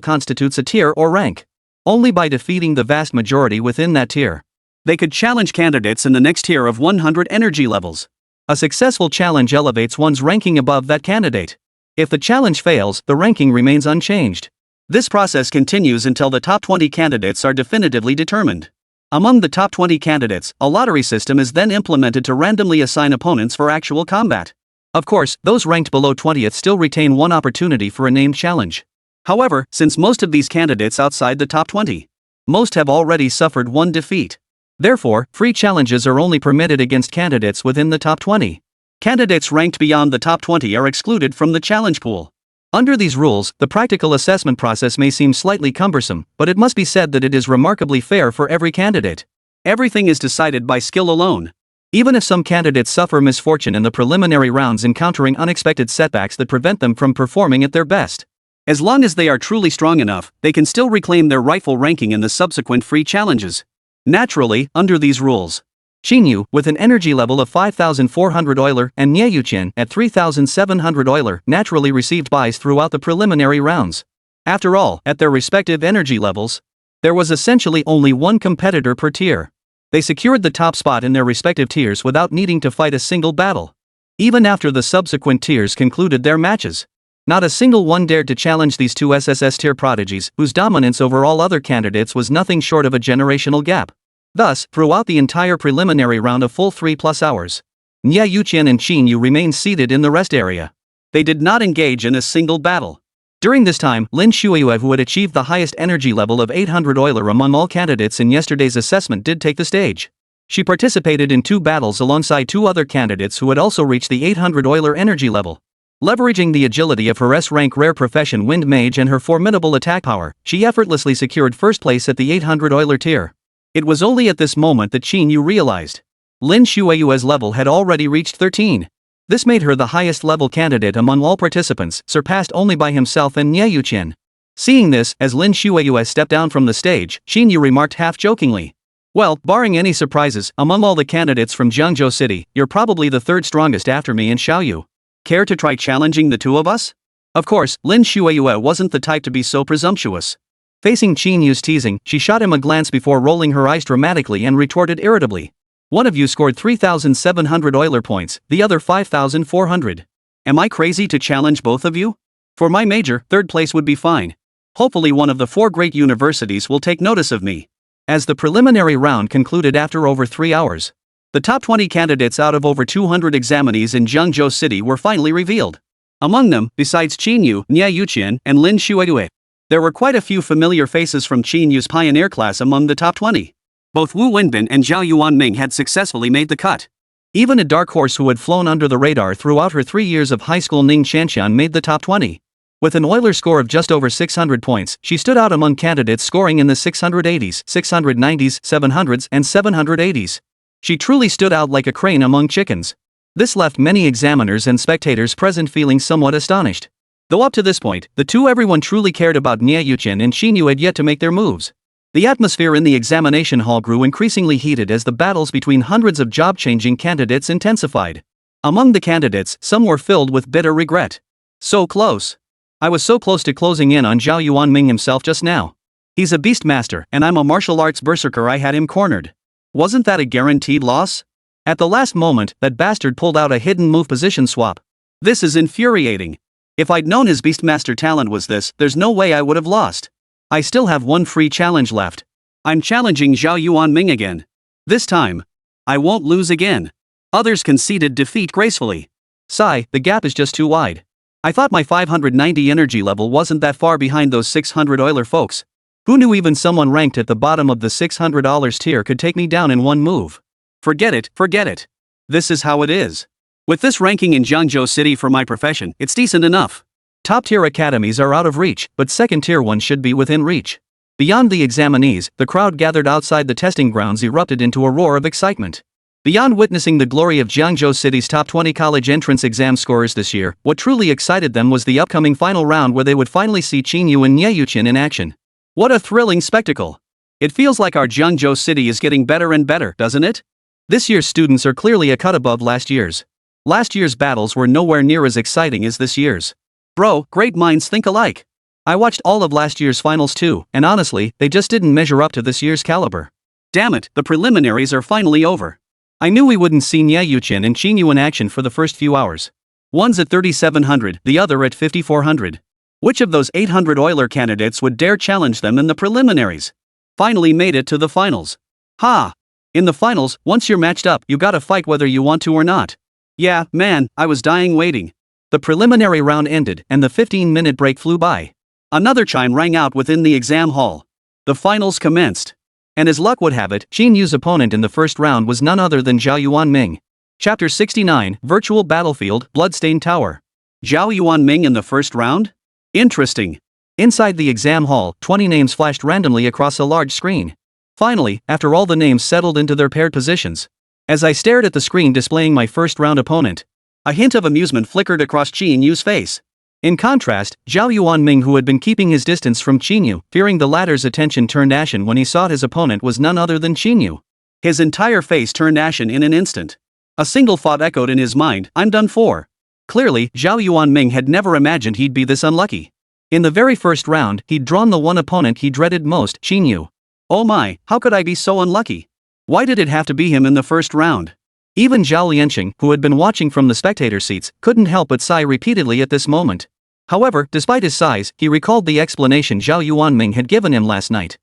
constitutes a tier or rank. Only by defeating the vast majority within that tier, they could challenge candidates in the next tier of 100 energy levels. A successful challenge elevates one's ranking above that candidate. If the challenge fails, the ranking remains unchanged. This process continues until the top 20 candidates are definitively determined. Among the top 20 candidates, a lottery system is then implemented to randomly assign opponents for actual combat. Of course, those ranked below 20th still retain one opportunity for a named challenge. However, since most of these candidates outside the top 20, most have already suffered one defeat. Therefore, free challenges are only permitted against candidates within the top 20. Candidates ranked beyond the top 20 are excluded from the challenge pool. Under these rules, the practical assessment process may seem slightly cumbersome, but it must be said that it is remarkably fair for every candidate. Everything is decided by skill alone. Even if some candidates suffer misfortune in the preliminary rounds, encountering unexpected setbacks that prevent them from performing at their best, as long as they are truly strong enough, they can still reclaim their rightful ranking in the subsequent free challenges. Naturally, under these rules, Qín Yǔ, with an energy level of 5,400 Euler, and Niè Yǔqiān at 3,700 Euler, naturally received buys throughout the preliminary rounds. After all, at their respective energy levels, there was essentially only one competitor per tier. They secured the top spot in their respective tiers without needing to fight a single battle. Even after the subsequent tiers concluded their matches, not a single one dared to challenge these two SSS tier prodigies, whose dominance over all other candidates was nothing short of a generational gap. Thus, throughout the entire preliminary round of full 3+ hours, Niè Yǔqiān and Qín Yǔ remained seated in the rest area. They did not engage in a single battle. During this time, Lin Shuiyue, who had achieved the highest energy level of 800 Euler among all candidates in yesterday's assessment, did take the stage. She participated in 2 battles alongside 2 other candidates who had also reached the 800 Euler energy level. Leveraging the agility of her S-rank rare profession Wind Mage and her formidable attack power, she effortlessly secured first place at the 800 Euler tier. It was only at this moment that Qín Yǔ realized Lin Shuiyue's level had already reached 13. This made her the highest level candidate among all participants, surpassed only by himself and Niè Yǔqiān. Seeing this, as Lin Shuiyue stepped down from the stage, Qín Yǔ remarked half-jokingly, "Well, barring any surprises, among all the candidates from Jiangzhou City, you're probably the third strongest after me and Xiaoyu. Care to try challenging the two of us?" Of course, Lin Shuiyue wasn't the type to be so presumptuous. Facing Qín Yu's teasing, she shot him a glance before rolling her eyes dramatically and retorted irritably, "One of you scored 3,700 Euler points, the other 5,400. Am I crazy to challenge both of you? For my major, third place would be fine. Hopefully one of the 4 great universities will take notice of me." As the preliminary round concluded after over 3 hours, the top 20 candidates out of over 200 examinees in Jiangzhou City were finally revealed. Among them, besides Qín Yǔ, Niè Yǔqiān, and Lin Shuiyue, there were quite a few familiar faces from Qín Yu's pioneer class among the top 20. Both Wu Wenbin and Zhao Yuanming had successfully made the cut. Even a dark horse who had flown under the radar throughout her 3 years of high school, Ning Shanshan, made the top 20. With an Euler score of just over 600 points, she stood out among candidates scoring in the 680s, 690s, 700s, and 780s. She truly stood out like a crane among chickens. This left many examiners and spectators present feeling somewhat astonished. Though up to this point, the two everyone truly cared about, Niè Yǔqiān and Qín Yǔ, had yet to make their moves. The atmosphere in the examination hall grew increasingly heated as the battles between hundreds of job-changing candidates intensified. Among the candidates, some were filled with bitter regret. So close. I was so close to closing in on Zhao Yuanming himself just now. He's a beast master, and I'm a martial arts berserker. I had him cornered. Wasn't that a guaranteed loss? At the last moment, that bastard pulled out a hidden move position swap. This is infuriating. If I'd known his beastmaster talent was this, there's no way I would have lost. I still have one free challenge left. I'm challenging Zhao Yuanming again. This time, I won't lose again. Others conceded defeat gracefully. Sigh, the gap is just too wide. I thought my 590 energy level wasn't that far behind those 600 Euler folks. Who knew even someone ranked at the bottom of the $600 tier could take me down in one move? Forget it, forget it. This is how it is. With this ranking in Jiangzhou City for my profession, it's decent enough. Top-tier academies are out of reach, but second-tier ones should be within reach. Beyond the examinees, the crowd gathered outside the testing grounds erupted into a roar of excitement. Beyond witnessing the glory of Jiangzhou City's top 20 college entrance exam scorers this year, what truly excited them was the upcoming final round where they would finally see Qín Yǔ and Niè Yǔqiān in action. What a thrilling spectacle! It feels like our Jiangzhou City is getting better and better, doesn't it? This year's students are clearly a cut above last year's. Last year's battles were nowhere near as exciting as this year's. Bro, great minds think alike. I watched all of last year's finals too, and honestly, they just didn't measure up to this year's caliber. Damn it, the preliminaries are finally over. I knew we wouldn't see Niè Yǔqiān and Qín Yǔ in action for the first few hours. One's at 3,700, the other at 5,400. Which of those 800 Euler candidates would dare challenge them in the preliminaries? Finally made it to the finals. Ha! In the finals, once you're matched up, you gotta fight whether you want to or not. Yeah, man, I was dying waiting. The preliminary round ended, and the 15-minute break flew by. Another chime rang out within the exam hall. The finals commenced. And as luck would have it, Qín Yǔ's opponent in the first round was none other than Zhao Yuanming. Chapter 69, Virtual Battlefield, Bloodstained Tower. Zhao Yuanming in the first round? Interesting. Inside the exam hall, 20 names flashed randomly across a large screen. Finally, after all the names settled into their paired positions. As I stared at the screen displaying my first round opponent, a hint of amusement flickered across Qín Yǔ's face. In contrast, Zhao Yuanming, who had been keeping his distance from Qín Yǔ, fearing the latter's attention, turned ashen when he saw his opponent was none other than Qín Yǔ. His entire face turned ashen in an instant. A single thought echoed in his mind: I'm done for. Clearly, Zhao Yuanming had never imagined he'd be this unlucky. In the very first round, he'd drawn the one opponent he dreaded most, Qín Yǔ. Oh my, how could I be so unlucky? Why did it have to be him in the first round? Even Zhao Lianqing, who had been watching from the spectator seats, couldn't help but sigh repeatedly at this moment. However, despite his sighs, he recalled the explanation Zhao Yuanming had given him last night.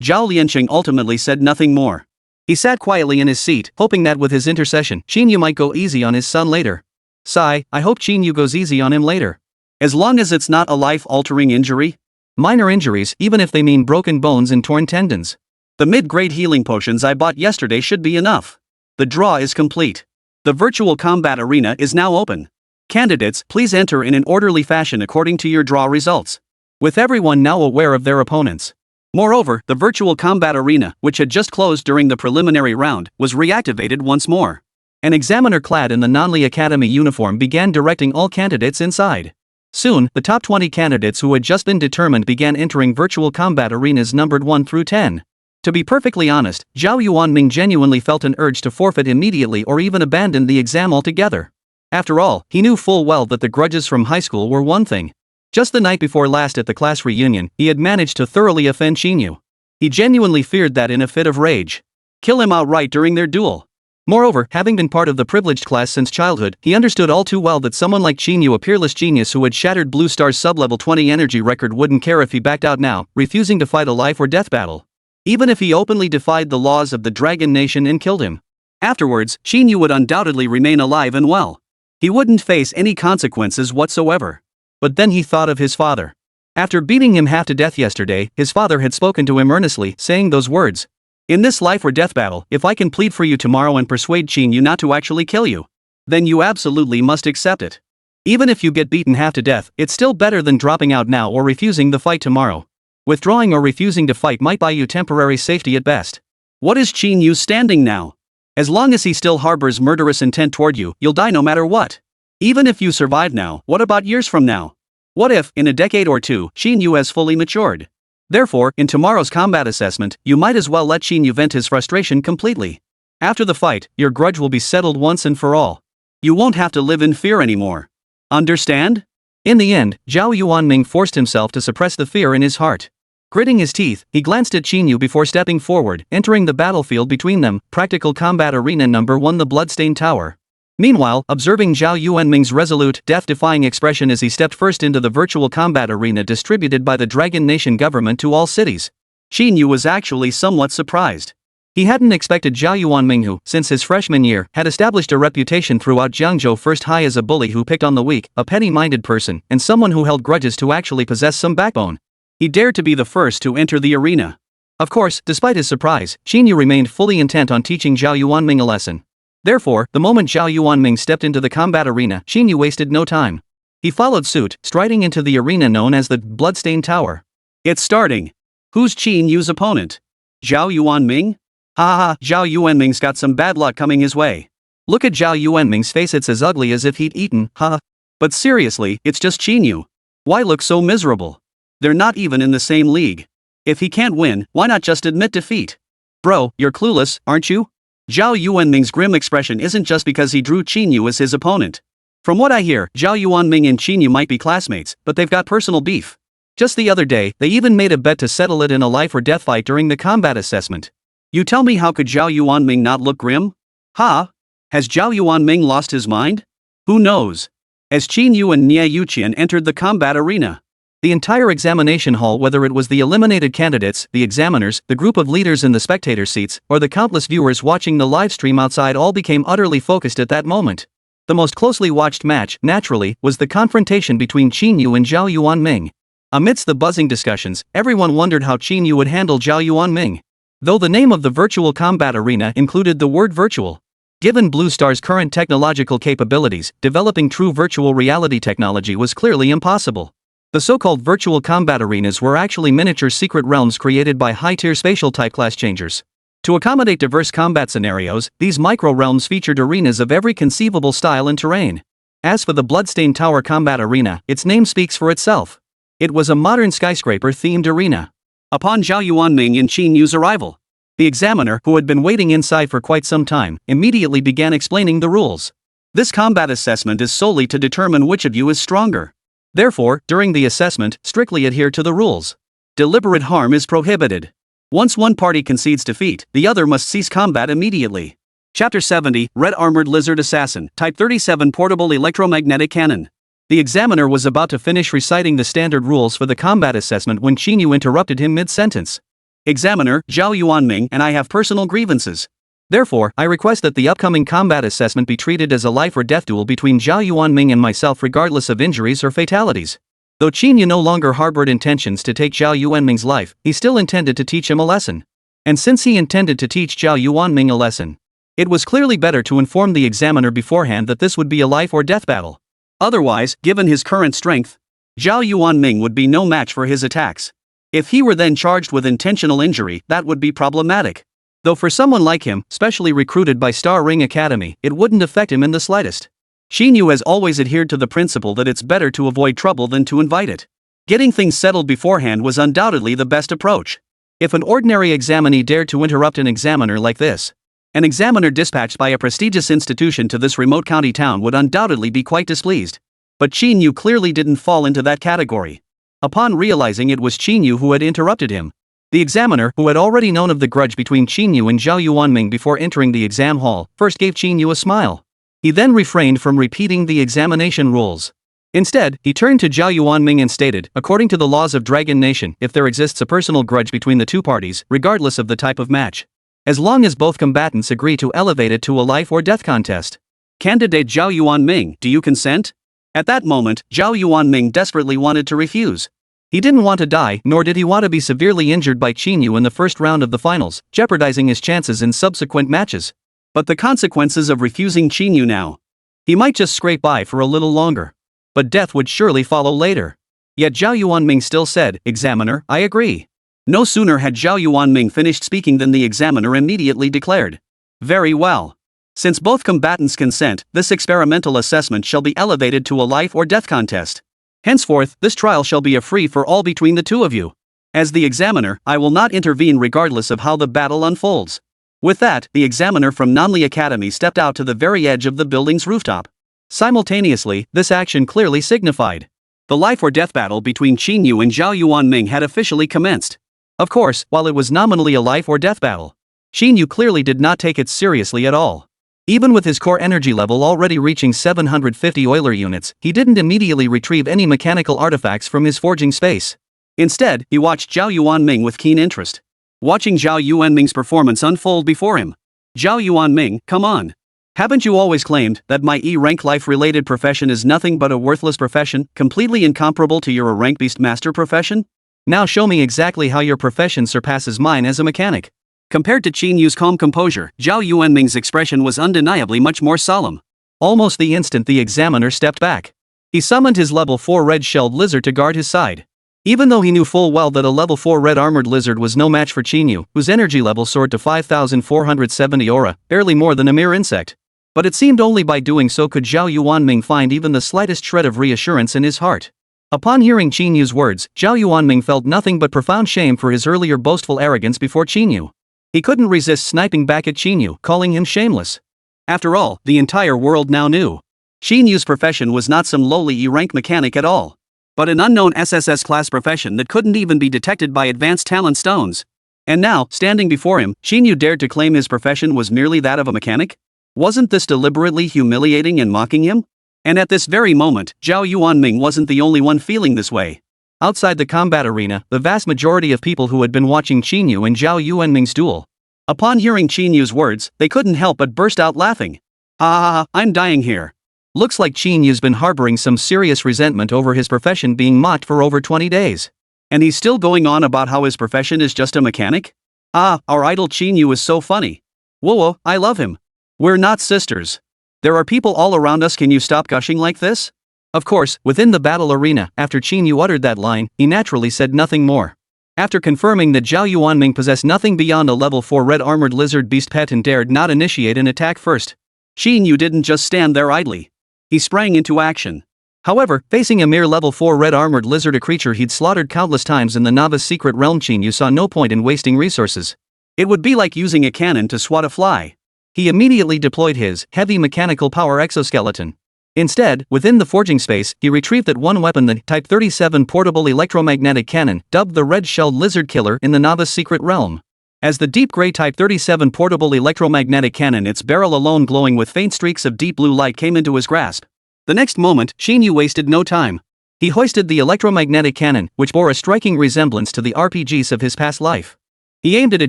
Zhao Lianqing ultimately said nothing more. He sat quietly in his seat, hoping that with his intercession, Qín Yǔ might go easy on his son later. Sigh, I hope Qín Yǔ goes easy on him later. As long as it's not a life-altering injury. Minor injuries, even if they mean broken bones and torn tendons. The mid-grade healing potions I bought yesterday should be enough. The draw is complete. The virtual combat arena is now open. Candidates, please enter in an orderly fashion according to your draw results. With everyone now aware of their opponents. Moreover, the virtual combat arena, which had just closed during the preliminary round, was reactivated once more. An examiner clad in the Nanli Academy uniform began directing all candidates inside. Soon, the top 20 candidates who had just been determined began entering virtual combat arenas numbered 1 through 10. To be perfectly honest, Zhao Yuanming genuinely felt an urge to forfeit immediately or even abandon the exam altogether. After all, he knew full well that the grudges from high school were one thing. Just the night before last at the class reunion, he had managed to thoroughly offend Qín Yǔ. He genuinely feared that in a fit of rage, kill him outright during their duel. Moreover, having been part of the privileged class since childhood, he understood all too well that someone like Qín Yǔ, a peerless genius who had shattered Blue Star's sub-level 20 energy record, wouldn't care if he backed out now, refusing to fight a life or death battle. Even if he openly defied the laws of the Dragon Nation and killed him. Afterwards, Qín Yǔ would undoubtedly remain alive and well. He wouldn't face any consequences whatsoever. But then he thought of his father. After beating him half to death yesterday, his father had spoken to him earnestly, saying those words: "In this life or death battle, if I can plead for you tomorrow and persuade Qín Yǔ not to actually kill you, then you absolutely must accept it. Even if you get beaten half to death, it's still better than dropping out now or refusing the fight tomorrow. Withdrawing or refusing to fight might buy you temporary safety at best." What is Qín Yǔ standing now? As long as he still harbors murderous intent toward you, you'll die no matter what. Even if you survive now, what about years from now? What if, in a decade or two, Qín Yǔ has fully matured? Therefore, in tomorrow's combat assessment, you might as well let Qín Yǔ vent his frustration completely. After the fight, your grudge will be settled once and for all. You won't have to live in fear anymore. Understand? In the end, Zhao Yuanming forced himself to suppress the fear in his heart. Gritting his teeth, he glanced at Qín Yǔ before stepping forward, entering the battlefield between them, practical combat arena number 1, the Bloodstained Tower. Meanwhile, observing Zhao Yuanming's resolute, death-defying expression as he stepped first into the virtual combat arena distributed by the Dragon Nation government to all cities, Qín Yǔ was actually somewhat surprised. He hadn't expected Zhao Yuanming, who, since his freshman year, had established a reputation throughout Jiangzhou First High as a bully who picked on the weak, a petty-minded person, and someone who held grudges, to actually possess some backbone. He dared to be the first to enter the arena. Of course, despite his surprise, Qín Yǔ remained fully intent on teaching Zhao Yuanming a lesson. Therefore, the moment Zhao Yuanming stepped into the combat arena, Qín Yǔ wasted no time. He followed suit, striding into the arena known as the Bloodstained Tower. It's starting. Who's Qín Yǔ's opponent? Zhao Yuanming? Ha ha, Zhao Yuanming's got some bad luck coming his way. Look at Zhao Yuanming's face, it's as ugly as if he'd eaten, ha. But seriously, it's just Qín Yǔ. Why look so miserable? They're not even in the same league. If he can't win, why not just admit defeat? Bro, you're clueless, aren't you? Zhao Yuanming's grim expression isn't just because he drew Qín Yǔ as his opponent. From what I hear, Zhao Yuanming and Qín Yǔ might be classmates, but they've got personal beef. Just the other day, they even made a bet to settle it in a life or death fight during the combat assessment. You tell me, how could Zhao Yuanming not look grim? Ha? Has Zhao Yuanming lost his mind? Who knows? As Qín Yǔ and Niè Yǔqiān entered the combat arena, the entire examination hall, whether it was the eliminated candidates, the examiners, the group of leaders in the spectator seats, or the countless viewers watching the live stream outside, all became utterly focused at that moment. The most closely watched match, naturally, was the confrontation between Qín Yǔ and Zhao Yuanming. Amidst the buzzing discussions, everyone wondered how Qín Yǔ would handle Zhao Yuanming. Though the name of the virtual combat arena included the word virtual. Given Blue Star's current technological capabilities, developing true virtual reality technology was clearly impossible. The so-called virtual combat arenas were actually miniature secret realms created by high-tier spatial type class changers. To accommodate diverse combat scenarios, these micro-realms featured arenas of every conceivable style and terrain. As for the Bloodstained Tower Combat Arena, its name speaks for itself. It was a modern skyscraper-themed arena. Upon Zhao Yuanming and Qín Yǔ's arrival, the examiner, who had been waiting inside for quite some time, immediately began explaining the rules. This combat assessment is solely to determine which of you is stronger. Therefore, during the assessment, strictly adhere to the rules. Deliberate harm is prohibited. Once one party concedes defeat, the other must cease combat immediately. Chapter 70, Red Armored Lizard Assassin, Type 37 Portable Electromagnetic Cannon. The examiner was about to finish reciting the standard rules for the combat assessment when Qín Yǔ interrupted him mid-sentence. Examiner, Zhao Yuanming and I have personal grievances. Therefore, I request that the upcoming combat assessment be treated as a life or death duel between Zhao Yuanming and myself, regardless of injuries or fatalities. Though Qín Yǔ no longer harbored intentions to take Zhao Yuanming's life, he still intended to teach him a lesson. And since he intended to teach Zhao Yuanming a lesson, it was clearly better to inform the examiner beforehand that this would be a life or death battle. Otherwise, given his current strength, Zhao Yuanming would be no match for his attacks. If he were then charged with intentional injury, that would be problematic. Though for someone like him, specially recruited by Star Ring Academy, it wouldn't affect him in the slightest. Qín Yǔ has always adhered to the principle that it's better to avoid trouble than to invite it. Getting things settled beforehand was undoubtedly the best approach. If an ordinary examinee dared to interrupt an examiner like this, an examiner dispatched by a prestigious institution to this remote county town would undoubtedly be quite displeased. But Qín Yǔ clearly didn't fall into that category. Upon realizing it was Qín Yǔ who had interrupted him, the examiner, who had already known of the grudge between Qín Yǔ and Zhao Yuanming before entering the exam hall, first gave Qín Yǔ a smile. He then refrained from repeating the examination rules. Instead, he turned to Zhao Yuanming and stated, according to the laws of Dragon Nation, if there exists a personal grudge between the two parties, regardless of the type of match, as long as both combatants agree to elevate it to a life or death contest. Candidate Zhao Yuanming, do you consent? At that moment, Zhao Yuanming desperately wanted to refuse. He didn't want to die, nor did he want to be severely injured by Qín Yǔ in the first round of the finals, jeopardizing his chances in subsequent matches. But the consequences of refusing Qín Yǔ now. He might just scrape by for a little longer. But death would surely follow later. Yet Zhao Yuanming still said, "Examiner, I agree." No sooner had Zhao Yuanming finished speaking than the examiner immediately declared, "Very well. Since both combatants consent, this experimental assessment shall be elevated to a life or death contest. Henceforth, this trial shall be a free-for-all between the two of you. As the examiner, I will not intervene regardless of how the battle unfolds." With that, the examiner from Nanli Academy stepped out to the very edge of the building's rooftop. Simultaneously, this action clearly signified the life or death battle between Qín Yǔ and Zhao Yuanming had officially commenced. Of course, while it was nominally a life or death battle, Qín Yǔ clearly did not take it seriously at all. Even with his core energy level already reaching 750 Euler units, he didn't immediately retrieve any mechanical artifacts from his forging space. Instead, he watched Zhao Yuanming with keen interest. Watching Zhao Yuanming's performance unfold before him. Zhao Yuanming, come on. Haven't you always claimed that my E-rank life-related profession is nothing but a worthless profession, completely incomparable to your rank beast master profession? Now show me exactly how your profession surpasses mine as a mechanic. Compared to Qín Yǔ's calm composure, Zhao Yuanming's expression was undeniably much more solemn. Almost the instant the examiner stepped back, he summoned his level 4 red-shelled lizard to guard his side. Even though he knew full well that a level 4 red armored lizard was no match for Qín Yǔ, whose energy level soared to 5,470 aura, barely more than a mere insect. But it seemed only by doing so could Zhao Yuanming find even the slightest shred of reassurance in his heart. Upon hearing Qín Yǔ's words, Zhao Yuanming felt nothing but profound shame for his earlier boastful arrogance before Qín Yǔ. He couldn't resist sniping back at Qín Yǔ, calling him shameless. After all, the entire world now knew Qín Yǔ's profession was not some lowly E-rank mechanic at all, but an unknown SSS-class profession that couldn't even be detected by advanced talent stones. And now, standing before him, Qín Yǔ dared to claim his profession was merely that of a mechanic? Wasn't this deliberately humiliating and mocking him? And at this very moment, Zhao Yuanming wasn't the only one feeling this way. Outside the combat arena, the vast majority of people who had been watching Qín Yǔ and Zhao Yuanming's duel. Upon hearing Qín Yǔ's words, they couldn't help but burst out laughing. Ah, I'm dying here. Looks like Qín Yǔ's been harboring some serious resentment over his profession being mocked for over 20 days. And he's still going on about how his profession is just a mechanic? Ah, our idol Qín Yǔ is so funny. Whoa, I love him. We're not sisters. There are people all around us, can you stop gushing like this? Of course, within the battle arena, after Qín Yǔ uttered that line, he naturally said nothing more. After confirming that Zhao Yuanming possessed nothing beyond a level 4 red armored lizard beast pet and dared not initiate an attack first, Qín Yǔ didn't just stand there idly. He sprang into action. However, facing a mere level 4 red armored lizard, a creature he'd slaughtered countless times in the novice secret realm, Qín Yǔ saw no point in wasting resources. It would be like using a cannon to swat a fly. He immediately deployed his heavy mechanical power exoskeleton. Instead, within the forging space, he retrieved that one weapon, the Type 37 portable electromagnetic cannon, dubbed the red-shelled lizard killer in the novice secret realm. As the deep gray Type 37 portable electromagnetic cannon, its barrel alone glowing with faint streaks of deep blue light, came into his grasp. The next moment, Qín Yǔ wasted no time. He hoisted the electromagnetic cannon, which bore a striking resemblance to the RPGs of his past life. He aimed it at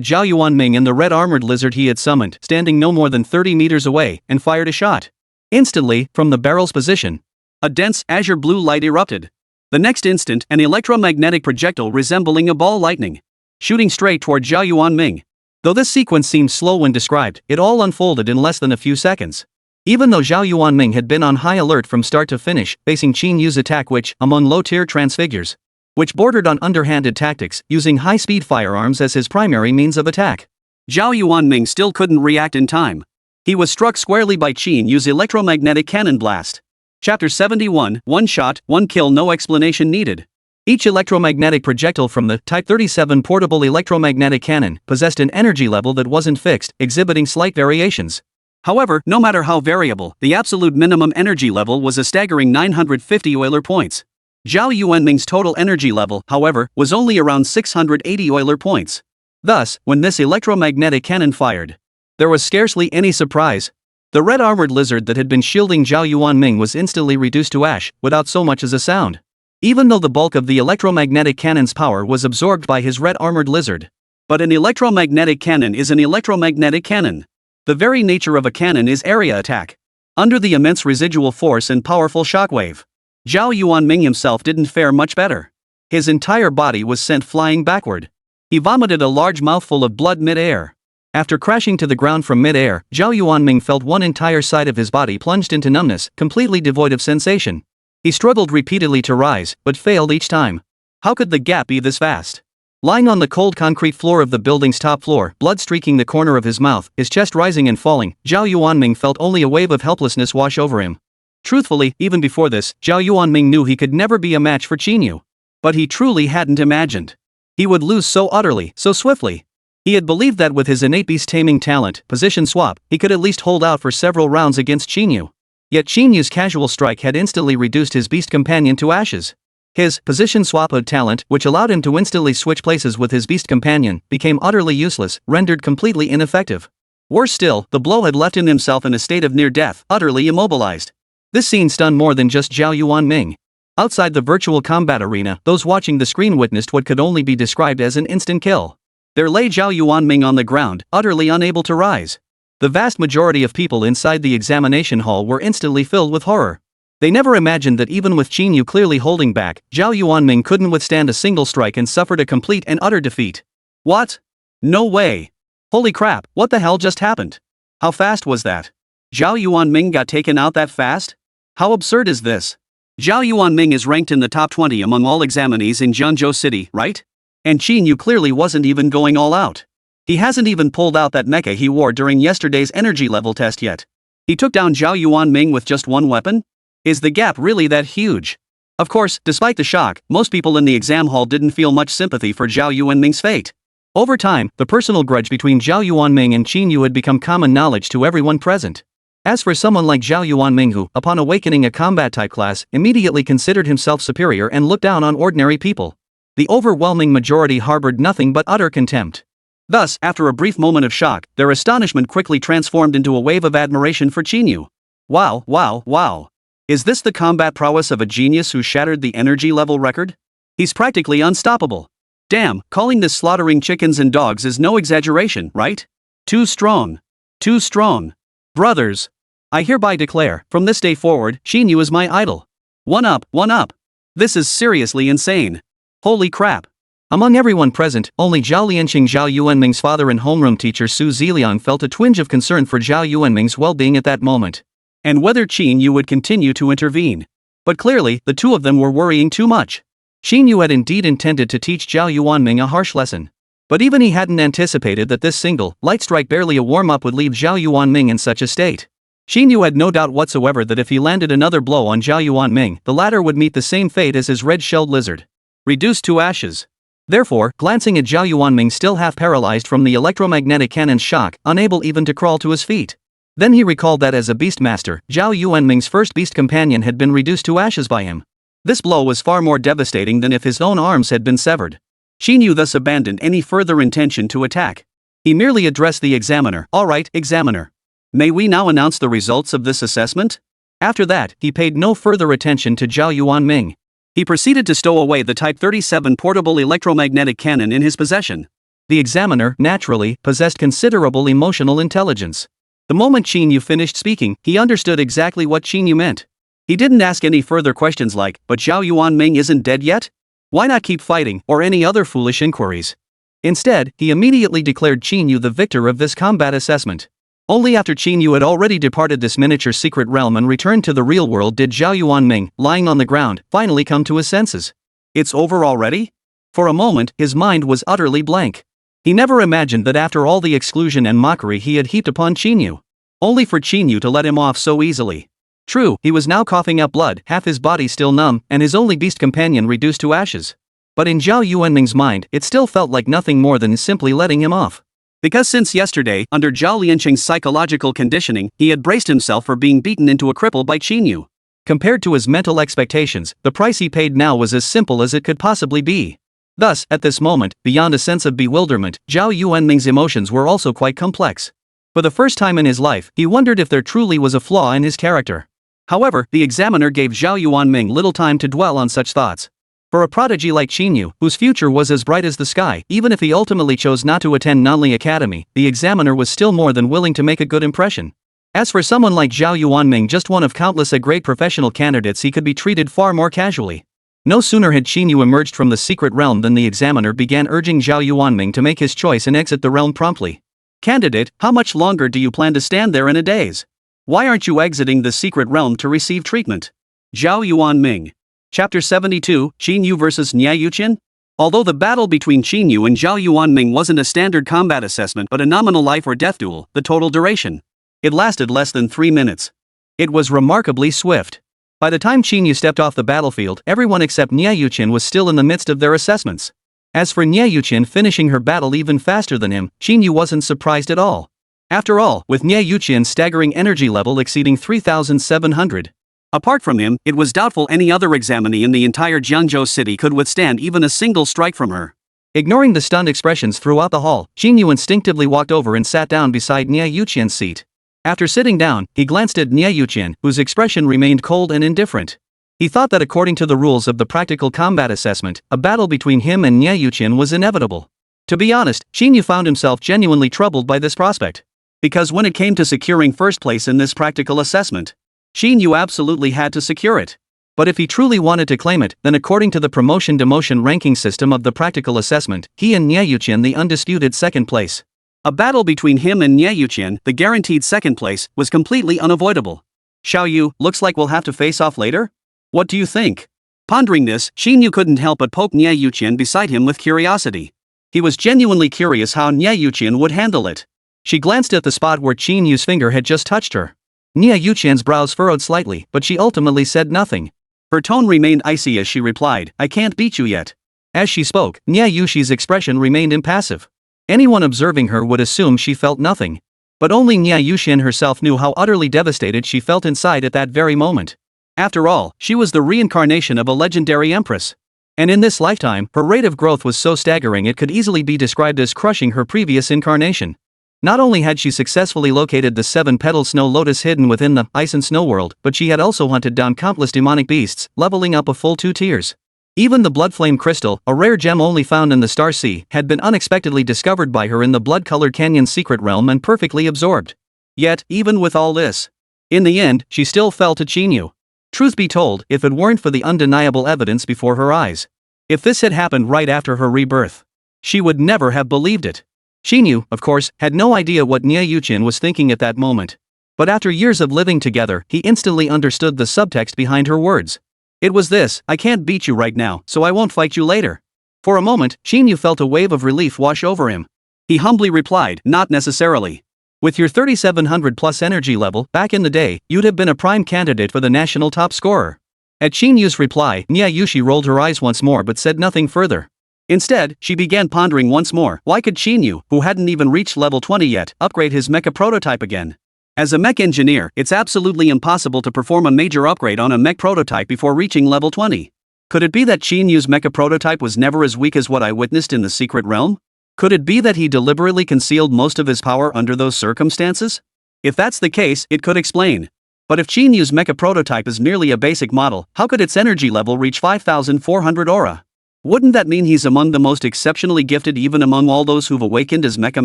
Zhao Yuanming and the red armored lizard he had summoned, standing no more than 30 meters away, and fired a shot. Instantly, from the barrel's position, a dense, azure blue light erupted. The next instant, an electromagnetic projectile resembling a ball lightning, shooting straight toward Zhao Yuanming. Though this sequence seemed slow when described, it all unfolded in less than a few seconds. Even though Zhao Yuanming had been on high alert from start to finish, facing Qín Yǔ's attack, which, among low-tier transfigures, which bordered on underhanded tactics, using high-speed firearms as his primary means of attack, Zhao Yuanming still couldn't react in time. He was struck squarely by Qín Yǔ's electromagnetic cannon blast. Chapter 71, One shot, one kill, no explanation needed. Each electromagnetic projectile from the Type 37 portable electromagnetic cannon possessed an energy level that wasn't fixed, exhibiting slight variations. However, no matter how variable, the absolute minimum energy level was a staggering 950 Euler points. Zhao Yuanming's total energy level, however, was only around 680 Euler points. Thus, when this electromagnetic cannon fired, there was scarcely any surprise. The red armored lizard that had been shielding Zhao Yuanming was instantly reduced to ash, without so much as a sound. Even though the bulk of the electromagnetic cannon's power was absorbed by his red armored lizard. But an electromagnetic cannon is an electromagnetic cannon. The very nature of a cannon is area attack. Under the immense residual force and powerful shockwave, Zhao Yuanming himself didn't fare much better. His entire body was sent flying backward. He vomited a large mouthful of blood mid-air. After crashing to the ground from mid-air, Zhao Yuanming felt one entire side of his body plunged into numbness, completely devoid of sensation. He struggled repeatedly to rise, but failed each time. How could the gap be this vast? Lying on the cold concrete floor of the building's top floor, blood streaking the corner of his mouth, his chest rising and falling, Zhao Yuanming felt only a wave of helplessness wash over him. Truthfully, even before this, Zhao Yuanming knew he could never be a match for Qín Yǔ. But he truly hadn't imagined he would lose so utterly, so swiftly. He had believed that with his innate beast-taming talent, position swap, he could at least hold out for several rounds against Qín Yǔ. Yet Qín Yǔ's casual strike had instantly reduced his beast companion to ashes. His position swap talent, which allowed him to instantly switch places with his beast companion, became utterly useless, rendered completely ineffective. Worse still, the blow had left him himself in a state of near death, utterly immobilized. This scene stunned more than just Zhao Yuanming. Outside the virtual combat arena, those watching the screen witnessed what could only be described as an instant kill. There lay Zhao Yuanming on the ground, utterly unable to rise. The vast majority of people inside the examination hall were instantly filled with horror. They never imagined that even with Qín Yǔ clearly holding back, Zhao Yuanming couldn't withstand a single strike and suffered a complete and utter defeat. What? No way. Holy crap, what the hell just happened? How fast was that? Zhao Yuanming got taken out that fast? How absurd is this? Zhao Yuanming is ranked in the top 20 among all examinees in Jiangzhou City, right? And Qín Yǔ clearly wasn't even going all out. He hasn't even pulled out that mecha he wore during yesterday's energy level test yet. He took down Zhao Yuanming with just one weapon? Is the gap really that huge? Of course, despite the shock, most people in the exam hall didn't feel much sympathy for Zhao Yuanming's fate. Over time, the personal grudge between Zhao Yuanming and Qín Yǔ had become common knowledge to everyone present. As for someone like Zhao Yuanming who, upon awakening a combat-type class, immediately considered himself superior and looked down on ordinary people, the overwhelming majority harbored nothing but utter contempt. Thus, after a brief moment of shock, their astonishment quickly transformed into a wave of admiration for Qín Yǔ. Wow, wow, wow. Is this the combat prowess of a genius who shattered the energy level record? He's practically unstoppable. Damn, calling this slaughtering chickens and dogs is no exaggeration, right? Too strong. Too strong. Brothers, I hereby declare, from this day forward, Qín Yǔ is my idol. One up, one up. This is seriously insane. Holy crap. Among everyone present, only Zhao Lianqing, Zhao Yuanming's father and homeroom teacher Su Ziliang, felt a twinge of concern for Zhao Yuanming's well-being at that moment, and whether Qín Yǔ would continue to intervene. But clearly, the two of them were worrying too much. Qín Yǔ had indeed intended to teach Zhao Yuanming a harsh lesson. But even he hadn't anticipated that this single, light strike, barely a warm-up, would leave Zhao Yuanming in such a state. Qín Yǔ had no doubt whatsoever that if he landed another blow on Zhao Yuanming, the latter would meet the same fate as his red-shelled lizard. Reduced to ashes. Therefore, glancing at Zhao Yuanming still half paralyzed from the electromagnetic cannon's shock, unable even to crawl to his feet. Then he recalled that as a beastmaster, Zhao Yuanming's first beast companion had been reduced to ashes by him. This blow was far more devastating than if his own arms had been severed. Qín Yǔ thus abandoned any further intention to attack. He merely addressed the examiner. All right, examiner. May we now announce the results of this assessment? After that, he paid no further attention to Zhao Yuanming. He proceeded to stow away the Type 37 portable electromagnetic cannon in his possession. The examiner, naturally, possessed considerable emotional intelligence. The moment Qín Yǔ finished speaking, he understood exactly what Qín Yǔ meant. He didn't ask any further questions like, but Zhao Yuanming isn't dead yet? Why not keep fighting, or any other foolish inquiries. Instead, he immediately declared Qín Yǔ the victor of this combat assessment. Only after Qín Yǔ had already departed this miniature secret realm and returned to the real world did Zhao Yuanming, lying on the ground, finally come to his senses. It's over already? For a moment, his mind was utterly blank. He never imagined that after all the exclusion and mockery he had heaped upon Qín Yǔ, only for Qín Yǔ to let him off so easily. True, he was now coughing up blood, half his body still numb, and his only beast companion reduced to ashes. But in Zhao Yuanming's mind, it still felt like nothing more than simply letting him off. Because since yesterday, under Zhao Lianqing's psychological conditioning, he had braced himself for being beaten into a cripple by Qín Yǔ. Compared to his mental expectations, the price he paid now was as simple as it could possibly be. Thus, at this moment, beyond a sense of bewilderment, Zhao Yuanming's emotions were also quite complex. For the first time in his life, he wondered if there truly was a flaw in his character. However, the examiner gave Zhao Yuanming little time to dwell on such thoughts. For a prodigy like Qín Yǔ, whose future was as bright as the sky, even if he ultimately chose not to attend Nanli Academy, the examiner was still more than willing to make a good impression. As for someone like Zhao Yuanming, just one of countless great professional candidates, he could be treated far more casually. No sooner had Qín Yǔ emerged from the secret realm than the examiner began urging Zhao Yuanming to make his choice and exit the realm promptly. Candidate, how much longer do you plan to stand there in a daze? Why aren't you exiting the secret realm to receive treatment? Zhao Yuanming. Chapter 72, Qín Yǔ vs. Niè Yǔqiān? Although the battle between Qín Yǔ and Zhao Yuanming wasn't a standard combat assessment but a nominal life or death duel, the total duration. It lasted less than 3 minutes. It was remarkably swift. By the time Qín Yǔ stepped off the battlefield, everyone except Niè Yǔqiān was still in the midst of their assessments. As for Niè Yǔqiān finishing her battle even faster than him, Qín Yǔ wasn't surprised at all. After all, with Niè Yǔqiān's staggering energy level exceeding 3,700. Apart from him, it was doubtful any other examinee in the entire Jiangzhou city could withstand even a single strike from her. Ignoring the stunned expressions throughout the hall, Qín Yǔ instinctively walked over and sat down beside Niè Yǔqiān's seat. After sitting down, he glanced at Niè Yǔqiān, whose expression remained cold and indifferent. He thought that according to the rules of the practical combat assessment, a battle between him and Niè Yǔqiān was inevitable. To be honest, Qín Yǔ found himself genuinely troubled by this prospect. Because when it came to securing first place in this practical assessment, Qín Yǔ absolutely had to secure it. But if he truly wanted to claim it, then according to the promotion-demotion ranking system of the practical assessment, he and Niè Yǔqiān the undisputed second place. A battle between him and Niè Yǔqiān, the guaranteed second place, was completely unavoidable. Xiao Yu, looks like we'll have to face off later? What do you think? Pondering this, Qín Yǔ couldn't help but poke Niè Yǔqiān beside him with curiosity. He was genuinely curious how Niè Yǔqiān would handle it. She glanced at the spot where Qín Yu's finger had just touched her. Niè Yǔqiān's brows furrowed slightly, but she ultimately said nothing. Her tone remained icy as she replied, "I can't beat you yet." As she spoke, Niè Yǔqiān's expression remained impassive. Anyone observing her would assume she felt nothing. But only Niè Yǔqiān herself knew how utterly devastated she felt inside at that very moment. After all, she was the reincarnation of a legendary empress. And in this lifetime, her rate of growth was so staggering it could easily be described as crushing her previous incarnation. Not only had she successfully located the 7-petaled snow lotus hidden within the ice and snow world, but she had also hunted down countless demonic beasts, leveling up a full 2 tiers. Even the blood-flame crystal, a rare gem only found in the Star Sea, had been unexpectedly discovered by her in the blood-colored canyon's secret realm and perfectly absorbed. Yet, even with all this, in the end, she still fell to Qín Yǔ. Truth be told, if it weren't for the undeniable evidence before her eyes, if this had happened right after her rebirth, she would never have believed it. Qín Yǔ, of course, had no idea what Niè Yǔqiān was thinking at that moment. But after years of living together, he instantly understood the subtext behind her words. It was this: I can't beat you right now, so I won't fight you later. For a moment, Qín Yǔ felt a wave of relief wash over him. He humbly replied, not necessarily. With your 3700 plus energy level, back in the day, you'd have been a prime candidate for the national top scorer. At Qín Yu's reply, Niè Yǔqiān rolled her eyes once more but said nothing further. Instead, she began pondering once more, why could Qín Yǔ, who hadn't even reached level 20 yet, upgrade his mecha prototype again? As a mech engineer, it's absolutely impossible to perform a major upgrade on a mech prototype before reaching level 20. Could it be that Qín Yu's mecha prototype was never as weak as what I witnessed in the secret realm? Could it be that he deliberately concealed most of his power under those circumstances? If that's the case, it could explain. But if Qín Yu's mecha prototype is merely a basic model, how could its energy level reach 5,400 aura? Wouldn't that mean he's among the most exceptionally gifted even among all those who've awakened as mecha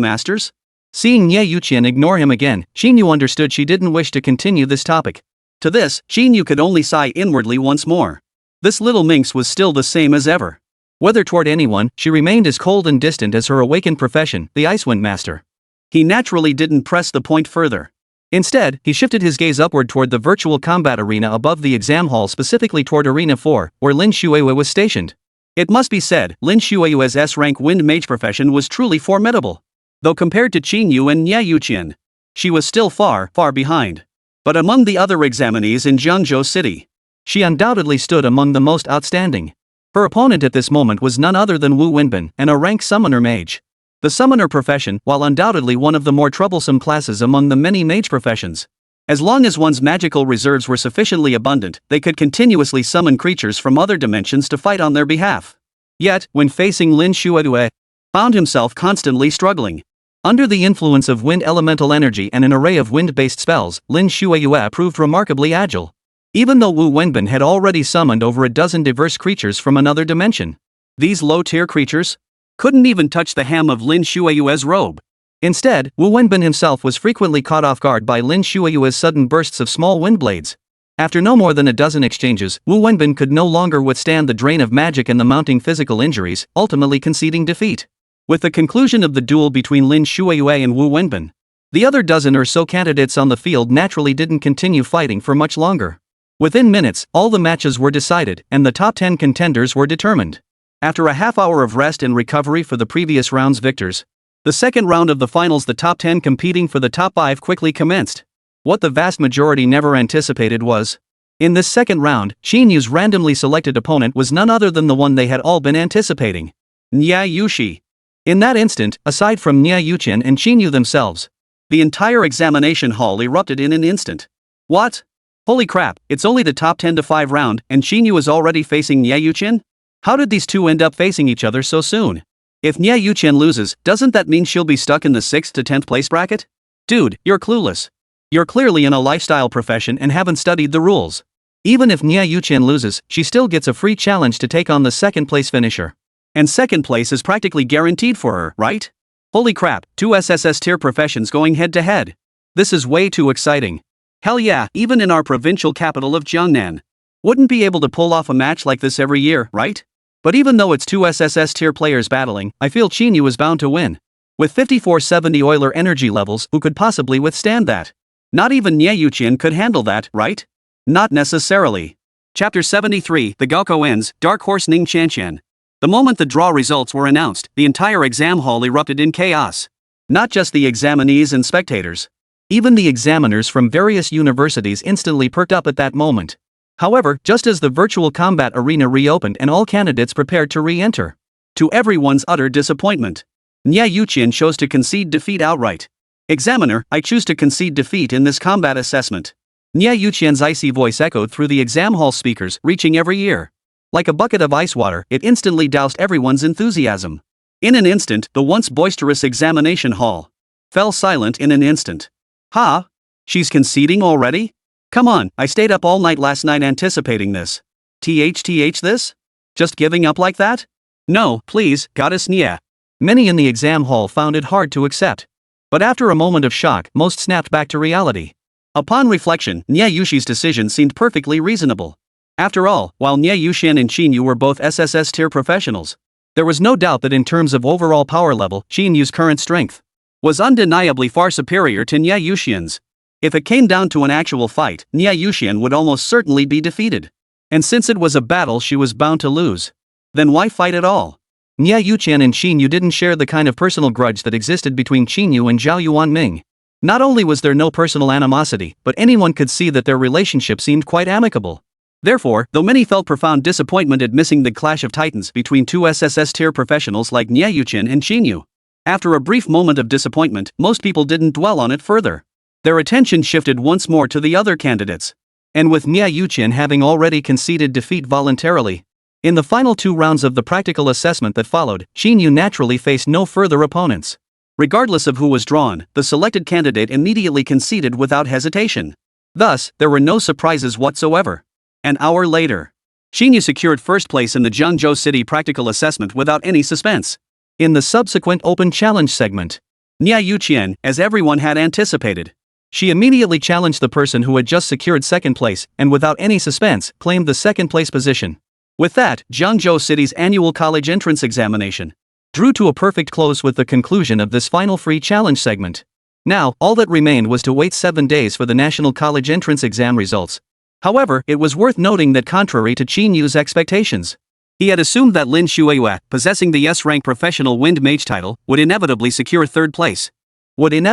masters? Seeing Niè Yǔqiān ignore him again, Qín Yǔ understood she didn't wish to continue this topic. To this, Qín Yǔ could only sigh inwardly once more. This little minx was still the same as ever. Whether toward anyone, she remained as cold and distant as her awakened profession, the Icewind Master. He naturally didn't press the point further. Instead, he shifted his gaze upward toward the virtual combat arena above the exam hall, specifically toward Arena 4, where Lin Xueyue was stationed. It must be said, Lin Xueyue's S-rank wind mage profession was truly formidable. Though compared to Qín Yǔ and Niè Yǔqiān, she was still far, far behind. But among the other examinees in Jiangzhou City, she undoubtedly stood among the most outstanding. Her opponent at this moment was none other than Wu Wenbin, and a rank summoner mage. The summoner profession, while undoubtedly one of the more troublesome classes among the many mage professions, as long as one's magical reserves were sufficiently abundant, they could continuously summon creatures from other dimensions to fight on their behalf. Yet, when facing Lin Xueyue, found himself constantly struggling. Under the influence of wind elemental energy and an array of wind-based spells, Lin Xueyue proved remarkably agile. Even though Wu Wenbin had already summoned over a dozen diverse creatures from another dimension, these low-tier creatures couldn't even touch the hem of Lin Xueyue's robe. Instead, Wu Wenbin himself was frequently caught off guard by Lin Xueyue's sudden bursts of small wind blades. After no more than a dozen exchanges, Wu Wenbin could no longer withstand the drain of magic and the mounting physical injuries, ultimately conceding defeat. With the conclusion of the duel between Lin Xueyue and Wu Wenbin, the other dozen or so candidates on the field naturally didn't continue fighting for much longer. Within minutes, all the matches were decided, and the top 10 contenders were determined. After a half hour of rest and recovery for the previous round's victors, the second round of the finals, the top 10 competing for the top 5, quickly commenced. What the vast majority never anticipated was, in this second round, Qín Yu's randomly selected opponent was none other than the one they had all been anticipating: Niè Yǔqiān. In that instant, aside from Niè Yǔqiān and Qín Yǔ themselves, the entire examination hall erupted in an instant. What? Holy crap, it's only the top 10 to 5 round, and Qín Yǔ is already facing Niè Yǔqiān? How did these two end up facing each other so soon? If Niè Yǔqiān loses, doesn't that mean she'll be stuck in the 6th to 10th place bracket? Dude, you're clueless. You're clearly in a lifestyle profession and haven't studied the rules. Even if Niè Yǔqiān loses, she still gets a free challenge to take on the 2nd place finisher. And 2nd place is practically guaranteed for her, right? Holy crap, 2 SSS tier professions going head to head. This is way too exciting. Hell yeah, even in our provincial capital of Jiangnan, wouldn't be able to pull off a match like this every year, right? But even though it's 2 SSS tier players battling, I feel Qín Yǔ is bound to win. With 5470 Euler energy levels, who could possibly withstand that? Not even Niè Yǔqiān could handle that, right? Not necessarily. Chapter 73, The Gaokou Ends, Dark Horse Ning Qianqian. The moment the draw results were announced, the entire exam hall erupted in chaos. Not just the examinees and spectators. Even the examiners from various universities instantly perked up at that moment. However, just as the virtual combat arena reopened and all candidates prepared to re-enter, to everyone's utter disappointment, Niè Yǔqiān chose to concede defeat outright. Examiner, I choose to concede defeat in this combat assessment. Niè Yǔqiān's icy voice echoed through the exam hall speakers, reaching every ear. Like a bucket of ice water, it instantly doused everyone's enthusiasm. In an instant, the once boisterous examination hall fell silent in an instant. Ha! She's conceding already? Come on, I stayed up all night last night anticipating this. TH this? Just giving up like that? No, please, Goddess Niè. Many in the exam hall found it hard to accept. But after a moment of shock, most snapped back to reality. Upon reflection, Niè Yǔqiān's decision seemed perfectly reasonable. After all, while Niè Yǔqiān and Qín Yǔ were both SSS tier professionals, there was no doubt that in terms of overall power level, Qín Yǔ's current strength was undeniably far superior to Niè Yǔqiān's. If it came down to an actual fight, Niè Yǔqiān would almost certainly be defeated. And since it was a battle she was bound to lose, then why fight at all? Niè Yǔqiān and Qín Yǔ didn't share the kind of personal grudge that existed between Qín Yǔ and Zhao Yuanming. Not only was there no personal animosity, but anyone could see that their relationship seemed quite amicable. Therefore, though many felt profound disappointment at missing the clash of titans between two SSS tier professionals like Niè Yǔqiān and Qín Yǔ, after a brief moment of disappointment, most people didn't dwell on it further. Their attention shifted once more to the other candidates. And with Niè Yǔqiān having already conceded defeat voluntarily, in the final 2 rounds of the practical assessment that followed, Qín Yǔ naturally faced no further opponents. Regardless of who was drawn, the selected candidate immediately conceded without hesitation. Thus, there were no surprises whatsoever. An hour later, Qín Yǔ secured first place in the Zhengzhou City practical assessment without any suspense. In the subsequent open challenge segment, Niè Yǔqiān, as everyone had anticipated, she immediately challenged the person who had just secured second place, and without any suspense, claimed the second place position. With that, Zhengzhou City's annual college entrance examination drew to a perfect close with the conclusion of this final free challenge segment. Now, all that remained was to wait 7 days for the national college entrance exam results. However, it was worth noting that contrary to Qín Yǔ's expectations, he had assumed that Lin Shueyue, possessing the S-rank professional wind mage title, would inevitably secure third place. Yet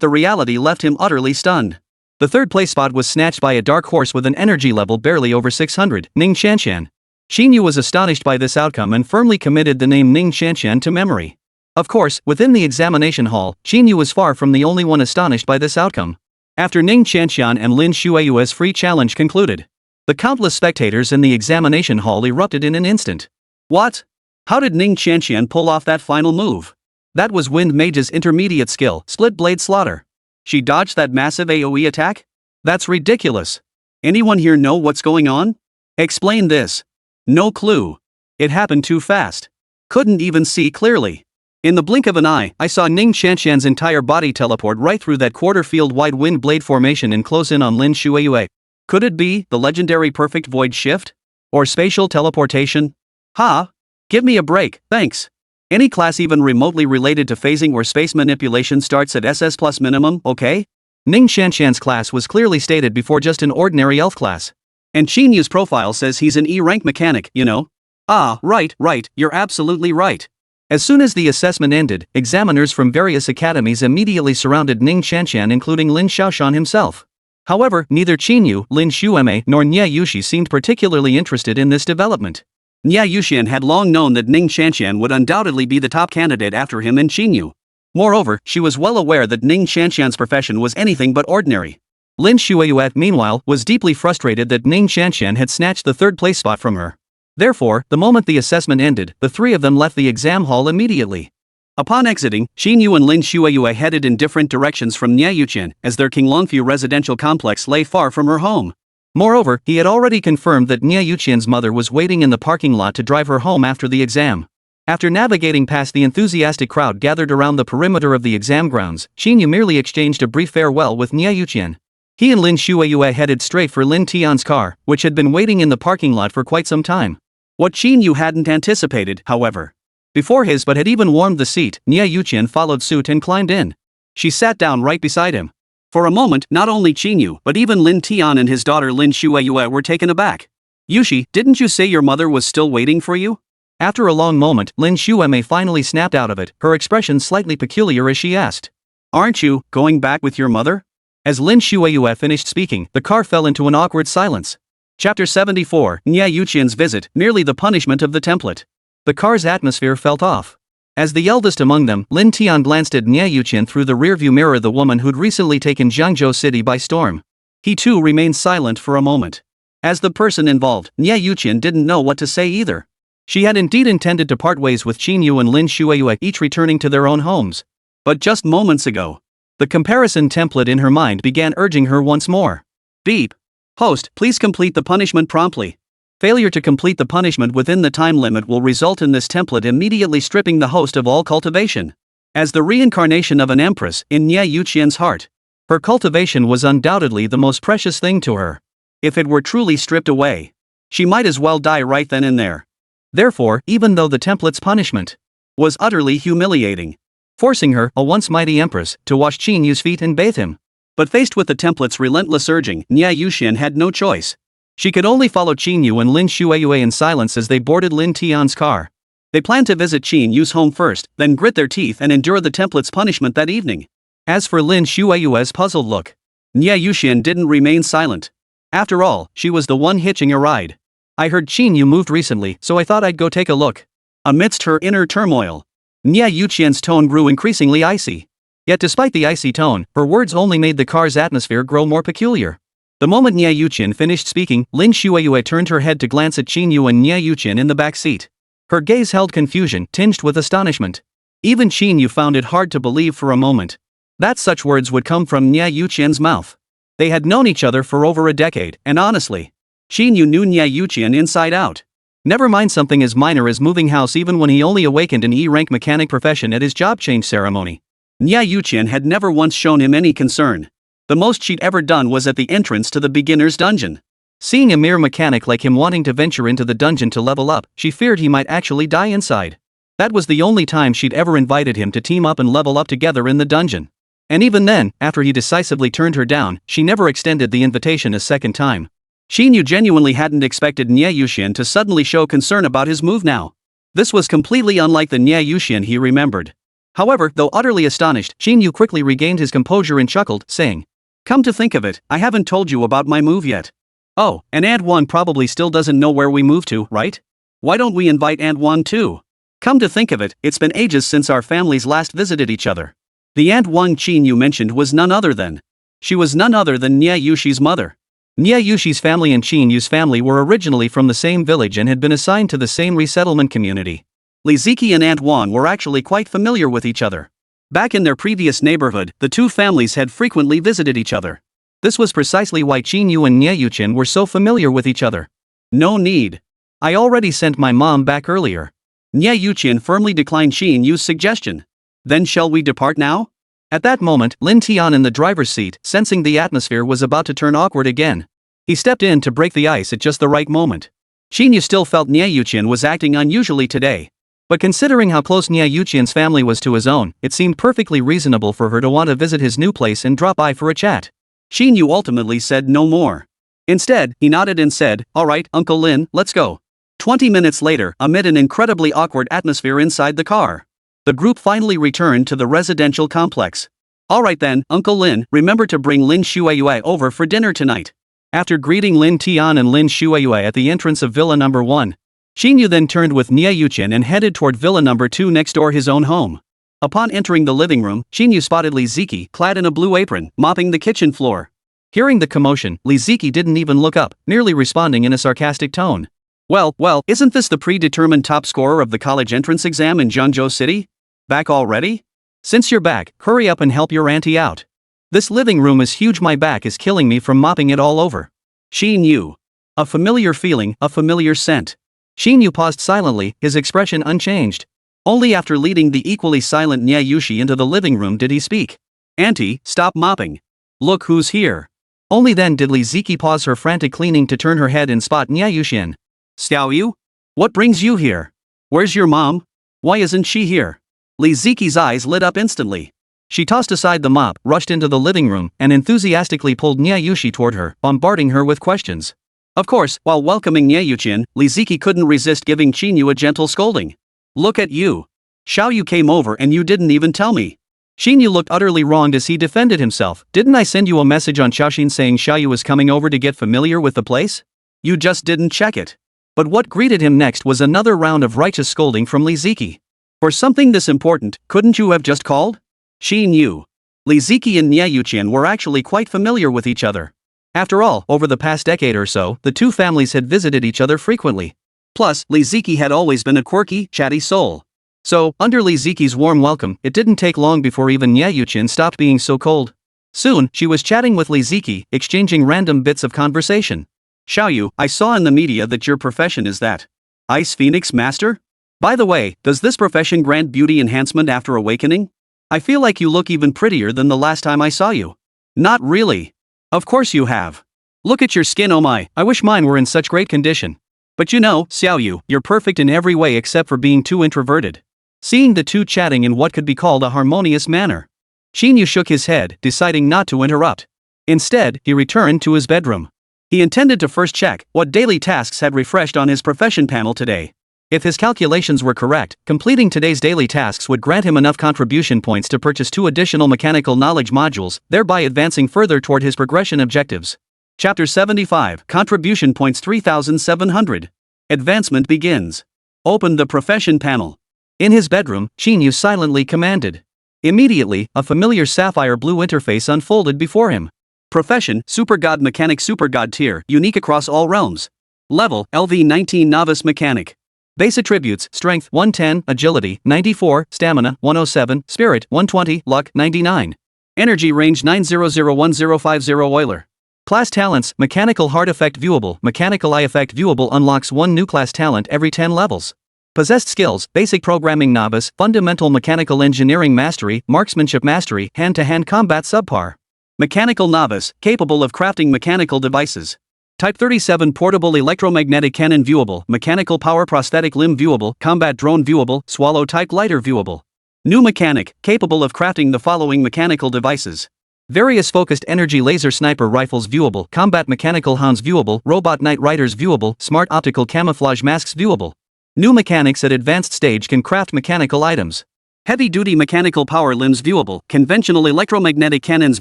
the reality left him utterly stunned. The third place spot was snatched by a dark horse with an energy level barely over 600, Ning Qianqian. Qín Yǔ was astonished by this outcome and firmly committed the name Ning Qianqian to memory. Of course, within the examination hall, Qín Yǔ was far from the only one astonished by this outcome. After Ning Qianqian and Lin Shueyue's free challenge concluded, the countless spectators in the examination hall erupted in an instant. What? How did Ning Qianqian pull off that final move? That was Wind Mage's intermediate skill, Split Blade Slaughter. She dodged that massive AoE attack? That's ridiculous. Anyone here know what's going on? Explain this. No clue. It happened too fast. Couldn't even see clearly. In the blink of an eye, I saw Ning Qianqian's entire body teleport right through that quarter-field-wide wind blade formation and close in on Lin Shueyue. Could it be the legendary perfect void shift? Or spatial teleportation? Ha! Give me a break, thanks. Any class even remotely related to phasing or space manipulation starts at SS plus minimum, okay? Ning Qianqian's class was clearly stated before just an ordinary elf class. And Qín Yǔ's profile says he's an E-rank mechanic, you know? Ah, right, you're absolutely right. As soon as the assessment ended, examiners from various academies immediately surrounded Ning Qianqian, including Lin Shaoshan himself. However, neither Qín Yǔ, Lin Shueme, nor Niè Yǔqiān seemed particularly interested in this development. Niè Yǔqiān had long known that Ning Qianqian would undoubtedly be the top candidate after him and Qín Yǔ. Moreover, she was well aware that Ning Qianqian's profession was anything but ordinary. Lin Shueyue, meanwhile, was deeply frustrated that Ning Qianqian had snatched the third place spot from her. Therefore, the moment the assessment ended, the 3 of them left the exam hall immediately. Upon exiting, Qín Yǔ and Lin Shueyue headed in different directions from Niè Yǔqiān, as their Qinglongfu residential complex lay far from her home. Moreover, he had already confirmed that Niè Yǔqiān's mother was waiting in the parking lot to drive her home after the exam. After navigating past the enthusiastic crowd gathered around the perimeter of the exam grounds, Qín Yǔ merely exchanged a brief farewell with Niè Yǔqiān. He and Lin Shueyue headed straight for Lin Tian's car, which had been waiting in the parking lot for quite some time. What Qín Yǔ hadn't anticipated, however, before his but had even warmed the seat, Niè Yǔqiān followed suit and climbed in. She sat down right beside him. For a moment, not only Qín Yǔ, but even Lin Tian and his daughter Lin Shueyue were taken aback. Yushi, didn't you say your mother was still waiting for you? After a long moment, Lin Shueme finally snapped out of it, her expression slightly peculiar as she asked, "Aren't you going back with your mother?" As Lin Shueyue finished speaking, the car fell into an awkward silence. Chapter 74, Niè Yǔqiān's visit, merely the punishment of the template. The car's atmosphere felt off. As the eldest among them, Lin Tian glanced at Niè Yǔqiān through the rearview mirror, the woman who'd recently taken Jiangzhou City by storm. He too remained silent for a moment. As the person involved, Niè Yǔqiān didn't know what to say either. She had indeed intended to part ways with Qín Yǔ and Lin Shuiyue, each returning to their own homes. But just moments ago, the comparison template in her mind began urging her once more. Beep. Host, please complete the punishment promptly. Failure to complete the punishment within the time limit will result in this template immediately stripping the host of all cultivation. As the reincarnation of an empress in Niè Yǔqiān's heart, her cultivation was undoubtedly the most precious thing to her. If it were truly stripped away, she might as well die right then and there. Therefore, even though the template's punishment was utterly humiliating, forcing her, a once mighty empress, to wash Qín Yǔ's feet and bathe him. But faced with the template's relentless urging, Niè Yǔqiān had no choice. She could only follow Qín Yǔ and Lin Shuiyue in silence as they boarded Lin Tian's car. They planned to visit Qín Yǔ's home first, then grit their teeth and endure the template's punishment that evening. As for Lin Shuiyue's puzzled look, Niè Yǔqiān didn't remain silent. After all, she was the one hitching a ride. I heard Qín Yǔ moved recently, so I thought I'd go take a look. Amidst her inner turmoil, Niè Yǔqiān's tone grew increasingly icy. Yet despite the icy tone, her words only made the car's atmosphere grow more peculiar. The moment Niè Yǔqiān finished speaking, Lin Shuiyue turned her head to glance at Qín Yǔ and Niè Yǔqiān in the back seat. Her gaze held confusion, tinged with astonishment. Even Qín Yǔ found it hard to believe for a moment that such words would come from Niè Yǔqiān's mouth. They had known each other for over a decade, and honestly, Qín Yǔ knew Niè Yǔqiān inside out. Never mind something as minor as moving house. Even when he only awakened an E-rank mechanic profession at his job change ceremony, Niè Yǔqiān had never once shown him any concern. The most she'd ever done was at the entrance to the beginner's dungeon. Seeing a mere mechanic like him wanting to venture into the dungeon to level up, she feared he might actually die inside. That was the only time she'd ever invited him to team up and level up together in the dungeon. And even then, after he decisively turned her down, she never extended the invitation a second time. Qín Yǔ genuinely hadn't expected Niè Yǔqiān to suddenly show concern about his move now. This was completely unlike the Niè Yǔqiān he remembered. However, though utterly astonished, Qín Yǔ quickly regained his composure and chuckled, saying, "Come to think of it, I haven't told you about my move yet. Oh, and Aunt Wan probably still doesn't know where we moved to, right? Why don't we invite Aunt Wan too? Come to think of it, it's been ages since our families last visited each other." The Aunt Wan Qín Yǔ mentioned was none other than Niè Yǔqi's mother. Niè Yǔqi's family and Qín Yǔ's family were originally from the same village and had been assigned to the same resettlement community. Li Ziqi and Aunt Wan were actually quite familiar with each other. Back in their previous neighborhood, the two families had frequently visited each other. This was precisely why Qín Yǔ and Niè Yǔqiān were so familiar with each other. No need. I already sent my mom back earlier. Niè Yǔqiān firmly declined Qín Yǔ's suggestion. Then shall we depart now? At that moment, Lin Tian in the driver's seat, sensing the atmosphere was about to turn awkward again. He stepped in to break the ice at just the right moment. Qín Yǔ still felt Niè Yǔqiān was acting unusually today. But considering how close Niè Yǔqiān's family was to his own, it seemed perfectly reasonable for her to want to visit his new place and drop by for a chat. Qín Yǔ ultimately said no more. Instead, he nodded and said, "All right, Uncle Lin, let's go." 20 minutes later, amid an incredibly awkward atmosphere inside the car, the group finally returned to the residential complex. "All right then, Uncle Lin, remember to bring Lin Shuiyue over for dinner tonight." After greeting Lin Tian and Lin Shuiyue at the entrance of Villa Number 1, Qín Yǔ then turned with Niè Yǔqiān and headed toward Villa Number 2 next door, his own home. Upon entering the living room, Qín Yǔ spotted Li Ziqi, clad in a blue apron, mopping the kitchen floor. Hearing the commotion, Li Ziqi didn't even look up, merely responding in a sarcastic tone. Well, isn't this the predetermined top scorer of the college entrance exam in Jiangzhou City? Back already? Since you're back, hurry up and help your auntie out. This living room is huge, my back is killing me from mopping it all over." Qín Yǔ. A familiar feeling, a familiar scent. Qín Yǔ paused silently, his expression unchanged. Only after leading the equally silent Niè Yǔqi into the living room did he speak. "Auntie, stop mopping. Look who's here." Only then did Li Ziqi pause her frantic cleaning to turn her head and spot Niè Yǔqiān. "Xiao Yu? What brings you here? Where's your mom? Why isn't she here?" Li Ziqi's eyes lit up instantly. She tossed aside the mop, rushed into the living room, and enthusiastically pulled Niè Yǔqi toward her, bombarding her with questions. Of course, while welcoming Niè Yǔqiān, Li Ziqi couldn't resist giving Qín Yǔ a gentle scolding. "Look at you. Xiao Yu came over and you didn't even tell me." Qín Yǔ looked utterly wronged as he defended himself. "Didn't I send you a message on Xiaoxin saying Xiao Yu was coming over to get familiar with the place? You just didn't check it." But what greeted him next was another round of righteous scolding from Li Ziqi. For something this important, couldn't you have just called? Qín Yǔ. Li Ziqi and Niè Yǔqiān were actually quite familiar with each other. After all, over the past decade or so, the two families had visited each other frequently. Plus, Li Ziqi had always been a quirky, chatty soul. So, under Li Ziqi's warm welcome, it didn't take long before even Niè Yǔqiān stopped being so cold. Soon, she was chatting with Li Ziqi, exchanging random bits of conversation. Xiaoyu, I saw in the media that your profession is that Ice Phoenix Master? By the way, does this profession grant beauty enhancement after awakening? I feel like you look even prettier than the last time I saw you. Not really. Of course you have. Look at your skin, oh my, I wish mine were in such great condition. But you know, Xiaoyu, you're perfect in every way except for being too introverted. Seeing the two chatting in what could be called a harmonious manner, Qín Yǔ shook his head, deciding not to interrupt. Instead, he returned to his bedroom. He intended to first check what daily tasks had refreshed on his profession panel today. If his calculations were correct, completing today's daily tasks would grant him enough contribution points to purchase 2 additional mechanical knowledge modules, thereby advancing further toward his progression objectives. Chapter 75, Contribution Points 3700. Advancement begins. Open the profession panel. In his bedroom, Qín Yǔ silently commanded. Immediately, a familiar sapphire blue interface unfolded before him. Profession, Super God Mechanic, Super God Tier, unique across all realms. Level, LV19 Novice Mechanic. Base attributes, Strength 110, Agility 94, Stamina 107, Spirit 120, Luck 99. Energy range 9001050 Euler. Class talents, Mechanical Heart Effect Viewable, Mechanical Eye Effect Viewable unlocks 1 new class talent every 10 levels. Possessed skills, Basic Programming Novice, Fundamental Mechanical Engineering Mastery, Marksmanship Mastery, Hand-to-Hand Combat Subpar. Mechanical Novice, capable of crafting mechanical devices. Type 37 Portable Electromagnetic Cannon Viewable, Mechanical Power Prosthetic Limb Viewable, Combat Drone Viewable, Swallow Type Lighter Viewable. New Mechanic, capable of crafting the following mechanical devices. Various Focused Energy Laser Sniper Rifles Viewable, Combat Mechanical Hounds Viewable, Robot Night Riders Viewable, Smart Optical Camouflage Masks Viewable. New Mechanics at Advanced Stage can craft mechanical items. Heavy-duty mechanical power limbs viewable, conventional electromagnetic cannons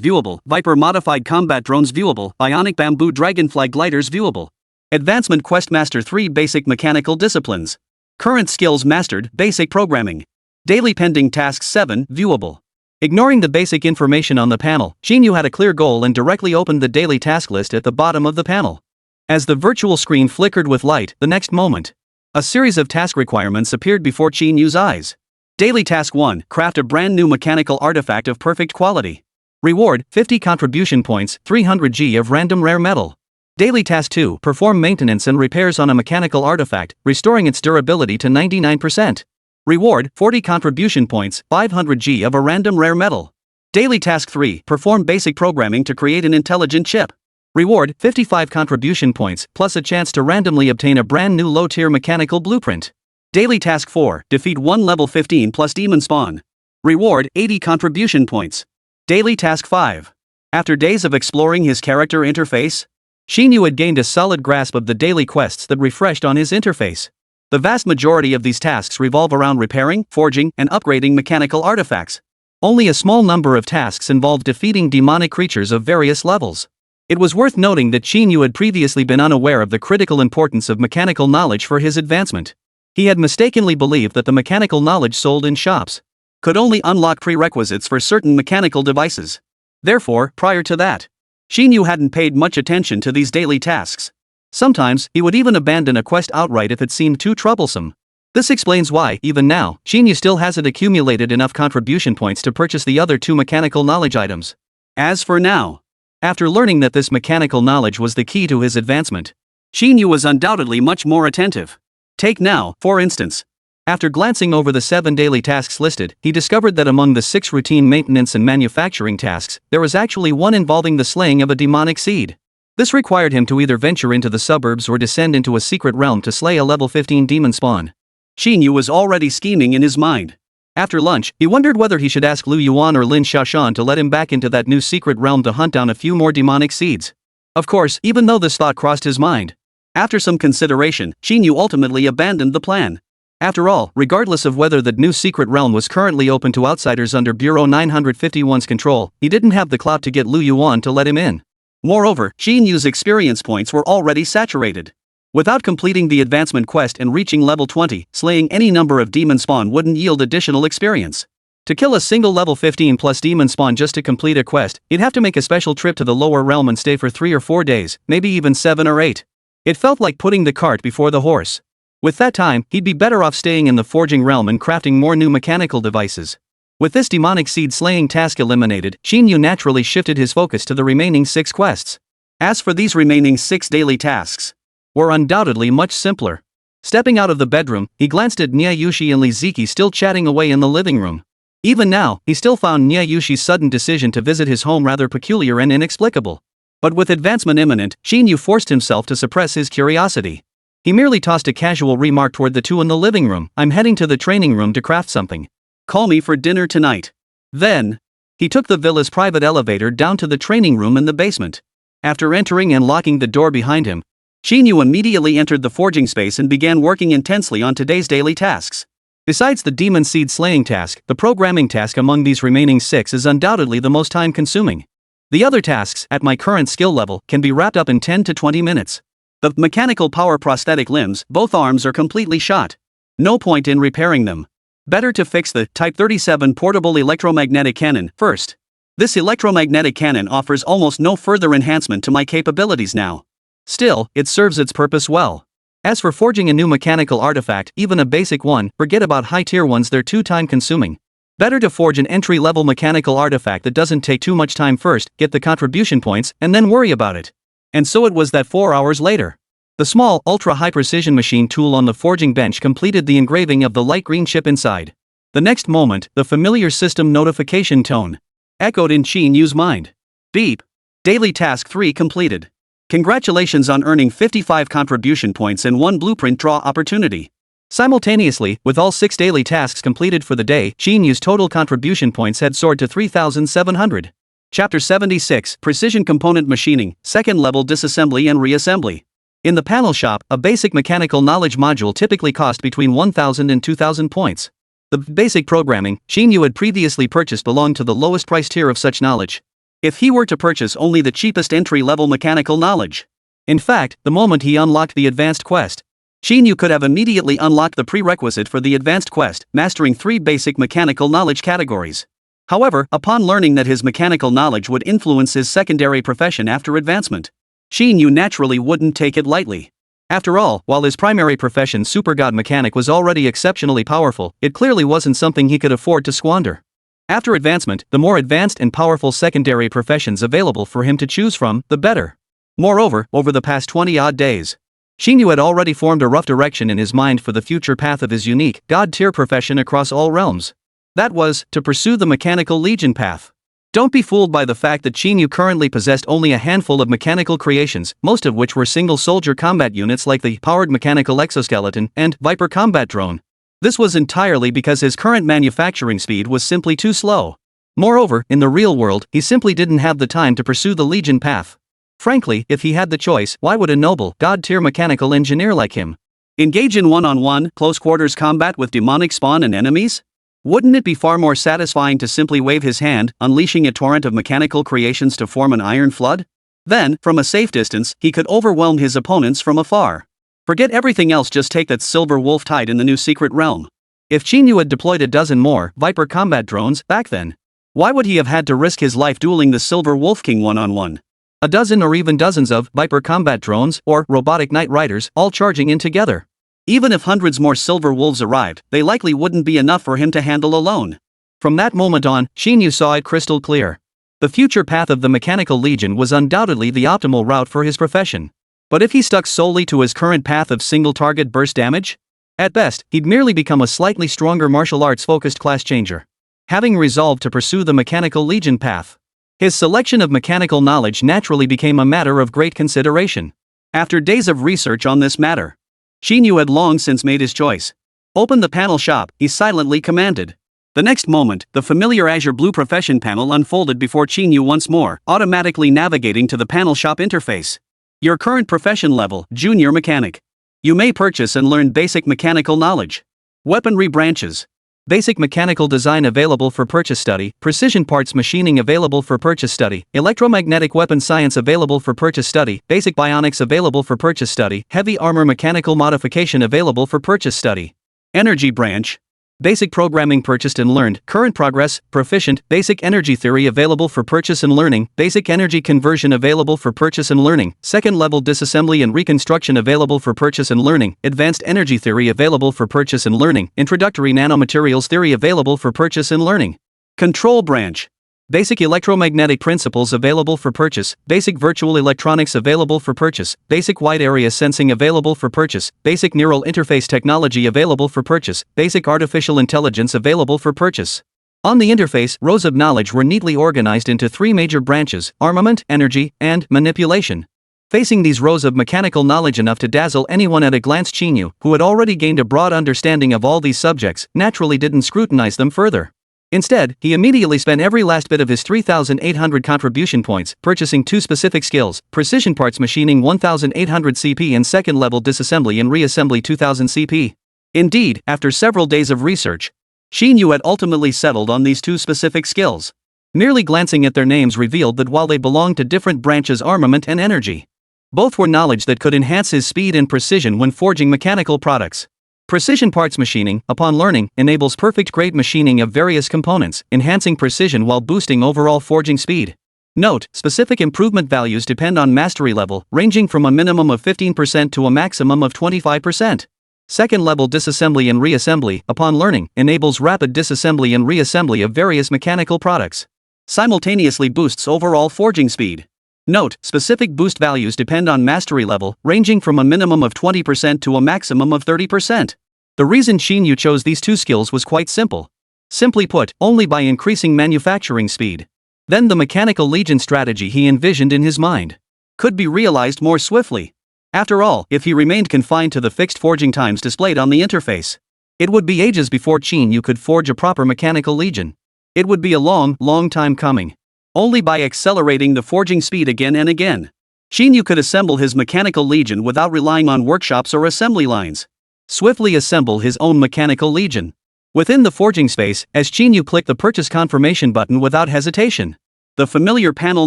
viewable, Viper modified combat drones viewable, bionic bamboo dragonfly gliders viewable. Advancement Quest Master 3 Basic Mechanical Disciplines. Current skills mastered, Basic Programming. Daily pending tasks 7 viewable. Ignoring the basic information on the panel, Qín Yǔ had a clear goal and directly opened the daily task list at the bottom of the panel. As the virtual screen flickered with light, the next moment, a series of task requirements appeared before Qín Yǔ's eyes. Daily Task 1, craft a brand new mechanical artifact of perfect quality. Reward, 50 contribution points, 300 G of random rare metal. Daily Task 2, perform maintenance and repairs on a mechanical artifact, restoring its durability to 99%. Reward, 40 contribution points, 500 G of a random rare metal. Daily Task 3, perform basic programming to create an intelligent chip. Reward, 55 contribution points, plus a chance to randomly obtain a brand new low-tier mechanical blueprint. Daily Task 4, defeat 1 level 15 plus demon spawn. Reward, 80 contribution points. Daily Task 5. After days of exploring his character interface, Qín Yǔ had gained a solid grasp of the daily quests that refreshed on his interface. The vast majority of these tasks revolve around repairing, forging, and upgrading mechanical artifacts. Only a small number of tasks involve defeating demonic creatures of various levels. It was worth noting that Qín Yǔ had previously been unaware of the critical importance of mechanical knowledge for his advancement. He had mistakenly believed that the mechanical knowledge sold in shops could only unlock prerequisites for certain mechanical devices. Therefore, prior to that, Qín Yǔ hadn't paid much attention to these daily tasks. Sometimes, he would even abandon a quest outright if it seemed too troublesome. This explains why, even now, Qín Yǔ still hasn't accumulated enough contribution points to purchase the other 2 mechanical knowledge items. As for now, after learning that this mechanical knowledge was the key to his advancement, Qín Yǔ was undoubtedly much more attentive. Take now, for instance. After glancing over the 7 daily tasks listed, he discovered that among the 6 routine maintenance and manufacturing tasks, there was actually one involving the slaying of a demonic seed. This required him to either venture into the suburbs or descend into a secret realm to slay a level 15 demon spawn. Qín Yǔ was already scheming in his mind. After lunch, he wondered whether he should ask Lu Yuan or Lin Xiaoshan to let him back into that new secret realm to hunt down a few more demonic seeds. Of course, even though this thought crossed his mind, after some consideration, Qín Yǔ ultimately abandoned the plan. After all, regardless of whether the new secret realm was currently open to outsiders under Bureau 951's control, he didn't have the clout to get Lu Yuan to let him in. Moreover, Qín Yǔ's experience points were already saturated. Without completing the advancement quest and reaching level 20, slaying any number of demon spawn wouldn't yield additional experience. To kill a single level 15 plus demon spawn just to complete a quest, he'd have to make a special trip to the lower realm and stay for 3 or 4 days, maybe even 7 or 8. It felt like putting the cart before the horse. With that time, he'd be better off staying in the forging realm and crafting more new mechanical devices. With this demonic seed slaying task eliminated, Qín Yǔ naturally shifted his focus to the remaining 6 quests. As for these remaining 6 daily tasks, were undoubtedly much simpler. Stepping out of the bedroom, he glanced at Niè Yǔqiān and Li Ziki still chatting away in the living room. Even now, he still found Niè Yǔqiān's sudden decision to visit his home rather peculiar and inexplicable. But with advancement imminent, Qín Yǔ forced himself to suppress his curiosity. He merely tossed a casual remark toward the two in the living room. "I'm heading to the training room to craft something. Call me for dinner tonight." Then, he took the villa's private elevator down to the training room in the basement. After entering and locking the door behind him, Qín Yǔ immediately entered the forging space and began working intensely on today's daily tasks. Besides the demon seed slaying task, the programming task among these remaining 6 is undoubtedly the most time-consuming. The other tasks, at my current skill level, can be wrapped up in 10 to 20 minutes. The mechanical power prosthetic limbs, both arms are completely shot. No point in repairing them. Better to fix the Type 37 portable electromagnetic cannon first. This electromagnetic cannon offers almost no further enhancement to my capabilities now. Still, it serves its purpose well. As for forging a new mechanical artifact, even a basic one, forget about high-tier ones, they're too time-consuming. Better to forge an entry-level mechanical artifact that doesn't take too much time first, get the contribution points, and then worry about it. And so it was that 4 hours later, the small, ultra-high-precision machine tool on the forging bench completed the engraving of the light green chip inside. The next moment, the familiar system notification tone echoed in Qín Yǔ's mind. Beep. Daily task 3 completed. Congratulations on earning 55 contribution points and 1 blueprint draw opportunity. Simultaneously, with all 6 daily tasks completed for the day, Qín Yǔ's total contribution points had soared to 3,700. Chapter 76, Precision Component Machining, 2nd Level Disassembly and Reassembly. In the panel shop, a basic mechanical knowledge module typically cost between 1,000 and 2,000 points. The basic programming Qín Yǔ had previously purchased belonged to the lowest price tier of such knowledge. If he were to purchase only the cheapest entry-level mechanical knowledge. In fact, the moment he unlocked the advanced quest, Qín Yǔ could have immediately unlocked the prerequisite for the advanced quest, mastering 3 basic mechanical knowledge categories. However, upon learning that his mechanical knowledge would influence his secondary profession after advancement, Qín Yǔ naturally wouldn't take it lightly. After all, while his primary profession super god mechanic was already exceptionally powerful, it clearly wasn't something he could afford to squander. After advancement, the more advanced and powerful secondary professions available for him to choose from, the better. Moreover, over the past 20-odd days, Qín Yǔ had already formed a rough direction in his mind for the future path of his unique, god-tier profession across all realms. That was, to pursue the mechanical legion path. Don't be fooled by the fact that Qín Yǔ currently possessed only a handful of mechanical creations, most of which were single-soldier combat units like the powered mechanical exoskeleton and Viper combat drone. This was entirely because his current manufacturing speed was simply too slow. Moreover, in the real world, he simply didn't have the time to pursue the legion path. Frankly, if he had the choice, why would a noble, god-tier mechanical engineer like him engage in one-on-one, close-quarters combat with demonic spawn and enemies? Wouldn't it be far more satisfying to simply wave his hand, unleashing a torrent of mechanical creations to form an iron flood? Then, from a safe distance, he could overwhelm his opponents from afar. Forget everything else, just take that silver wolf tied in the new secret realm. If Qín Yǔ had deployed a dozen more Viper combat drones back then, why would he have had to risk his life dueling the Silver Wolf King one-on-one? A dozen or even dozens of Viper combat drones or robotic knight riders all charging in together. Even if hundreds more silver wolves arrived, they likely wouldn't be enough for him to handle alone. From that moment on, Qín Yǔ saw it crystal clear. The future path of the Mechanical Legion was undoubtedly the optimal route for his profession. But if he stuck solely to his current path of single-target burst damage? At best, he'd merely become a slightly stronger martial arts-focused class changer. Having resolved to pursue the Mechanical Legion path, his selection of mechanical knowledge naturally became a matter of great consideration. After days of research on this matter, Qín Yǔ had long since made his choice. "Open the panel shop," he silently commanded. The next moment, the familiar azure blue profession panel unfolded before Qín Yǔ once more, automatically navigating to the panel shop interface. Your current profession level, Junior Mechanic. You may purchase and learn basic mechanical knowledge. Weaponry branches. Basic mechanical design available for purchase study, precision parts machining available for purchase study, electromagnetic weapon science available for purchase study, basic bionics available for purchase study, heavy armor mechanical modification available for purchase study. Energy branch. Basic programming purchased and learned, current progress, proficient, basic energy theory available for purchase and learning, basic energy conversion available for purchase and learning, second level disassembly and reconstruction available for purchase and learning, advanced energy theory available for purchase and learning, introductory nanomaterials theory available for purchase and learning. Control branch. Basic electromagnetic principles available for purchase, basic virtual electronics available for purchase, basic wide area sensing available for purchase, basic neural interface technology available for purchase, basic artificial intelligence available for purchase. On the interface, rows of knowledge were neatly organized into three major branches: armament, energy, and manipulation. Facing these rows of mechanical knowledge enough to dazzle anyone at a glance, Qín Yǔ, who had already gained a broad understanding of all these subjects, naturally didn't scrutinize them further. Instead, he immediately spent every last bit of his 3,800 contribution points, purchasing two specific skills: precision parts machining 1,800 CP and second-level disassembly and reassembly 2,000 CP. Indeed, after several days of research, Qín Yǔ had ultimately settled on these two specific skills. Merely glancing at their names revealed that while they belonged to different branches, armament and energy, both were knowledge that could enhance his speed and precision when forging mechanical products. Precision parts machining, upon learning, enables perfect-grade machining of various components, enhancing precision while boosting overall forging speed. Note, specific improvement values depend on mastery level, ranging from a minimum of 15% to a maximum of 25%. Second-level disassembly and reassembly, upon learning, enables rapid disassembly and reassembly of various mechanical products. Simultaneously boosts overall forging speed. Note, specific boost values depend on mastery level, ranging from a minimum of 20% to a maximum of 30%. The reason Qín Yǔ chose these two skills was quite simple. Simply put, only by increasing manufacturing speed, then the mechanical legion strategy he envisioned in his mind could be realized more swiftly. After all, if he remained confined to the fixed forging times displayed on the interface, it would be ages before Qín Yǔ could forge a proper mechanical legion. It would be a long, long time coming. Only by accelerating the forging speed again and again, Qín Yǔ could assemble his mechanical legion without relying on workshops or assembly lines. Swiftly assemble his own mechanical legion. Within the forging space, as Qín Yǔ clicked the purchase confirmation button without hesitation, the familiar panel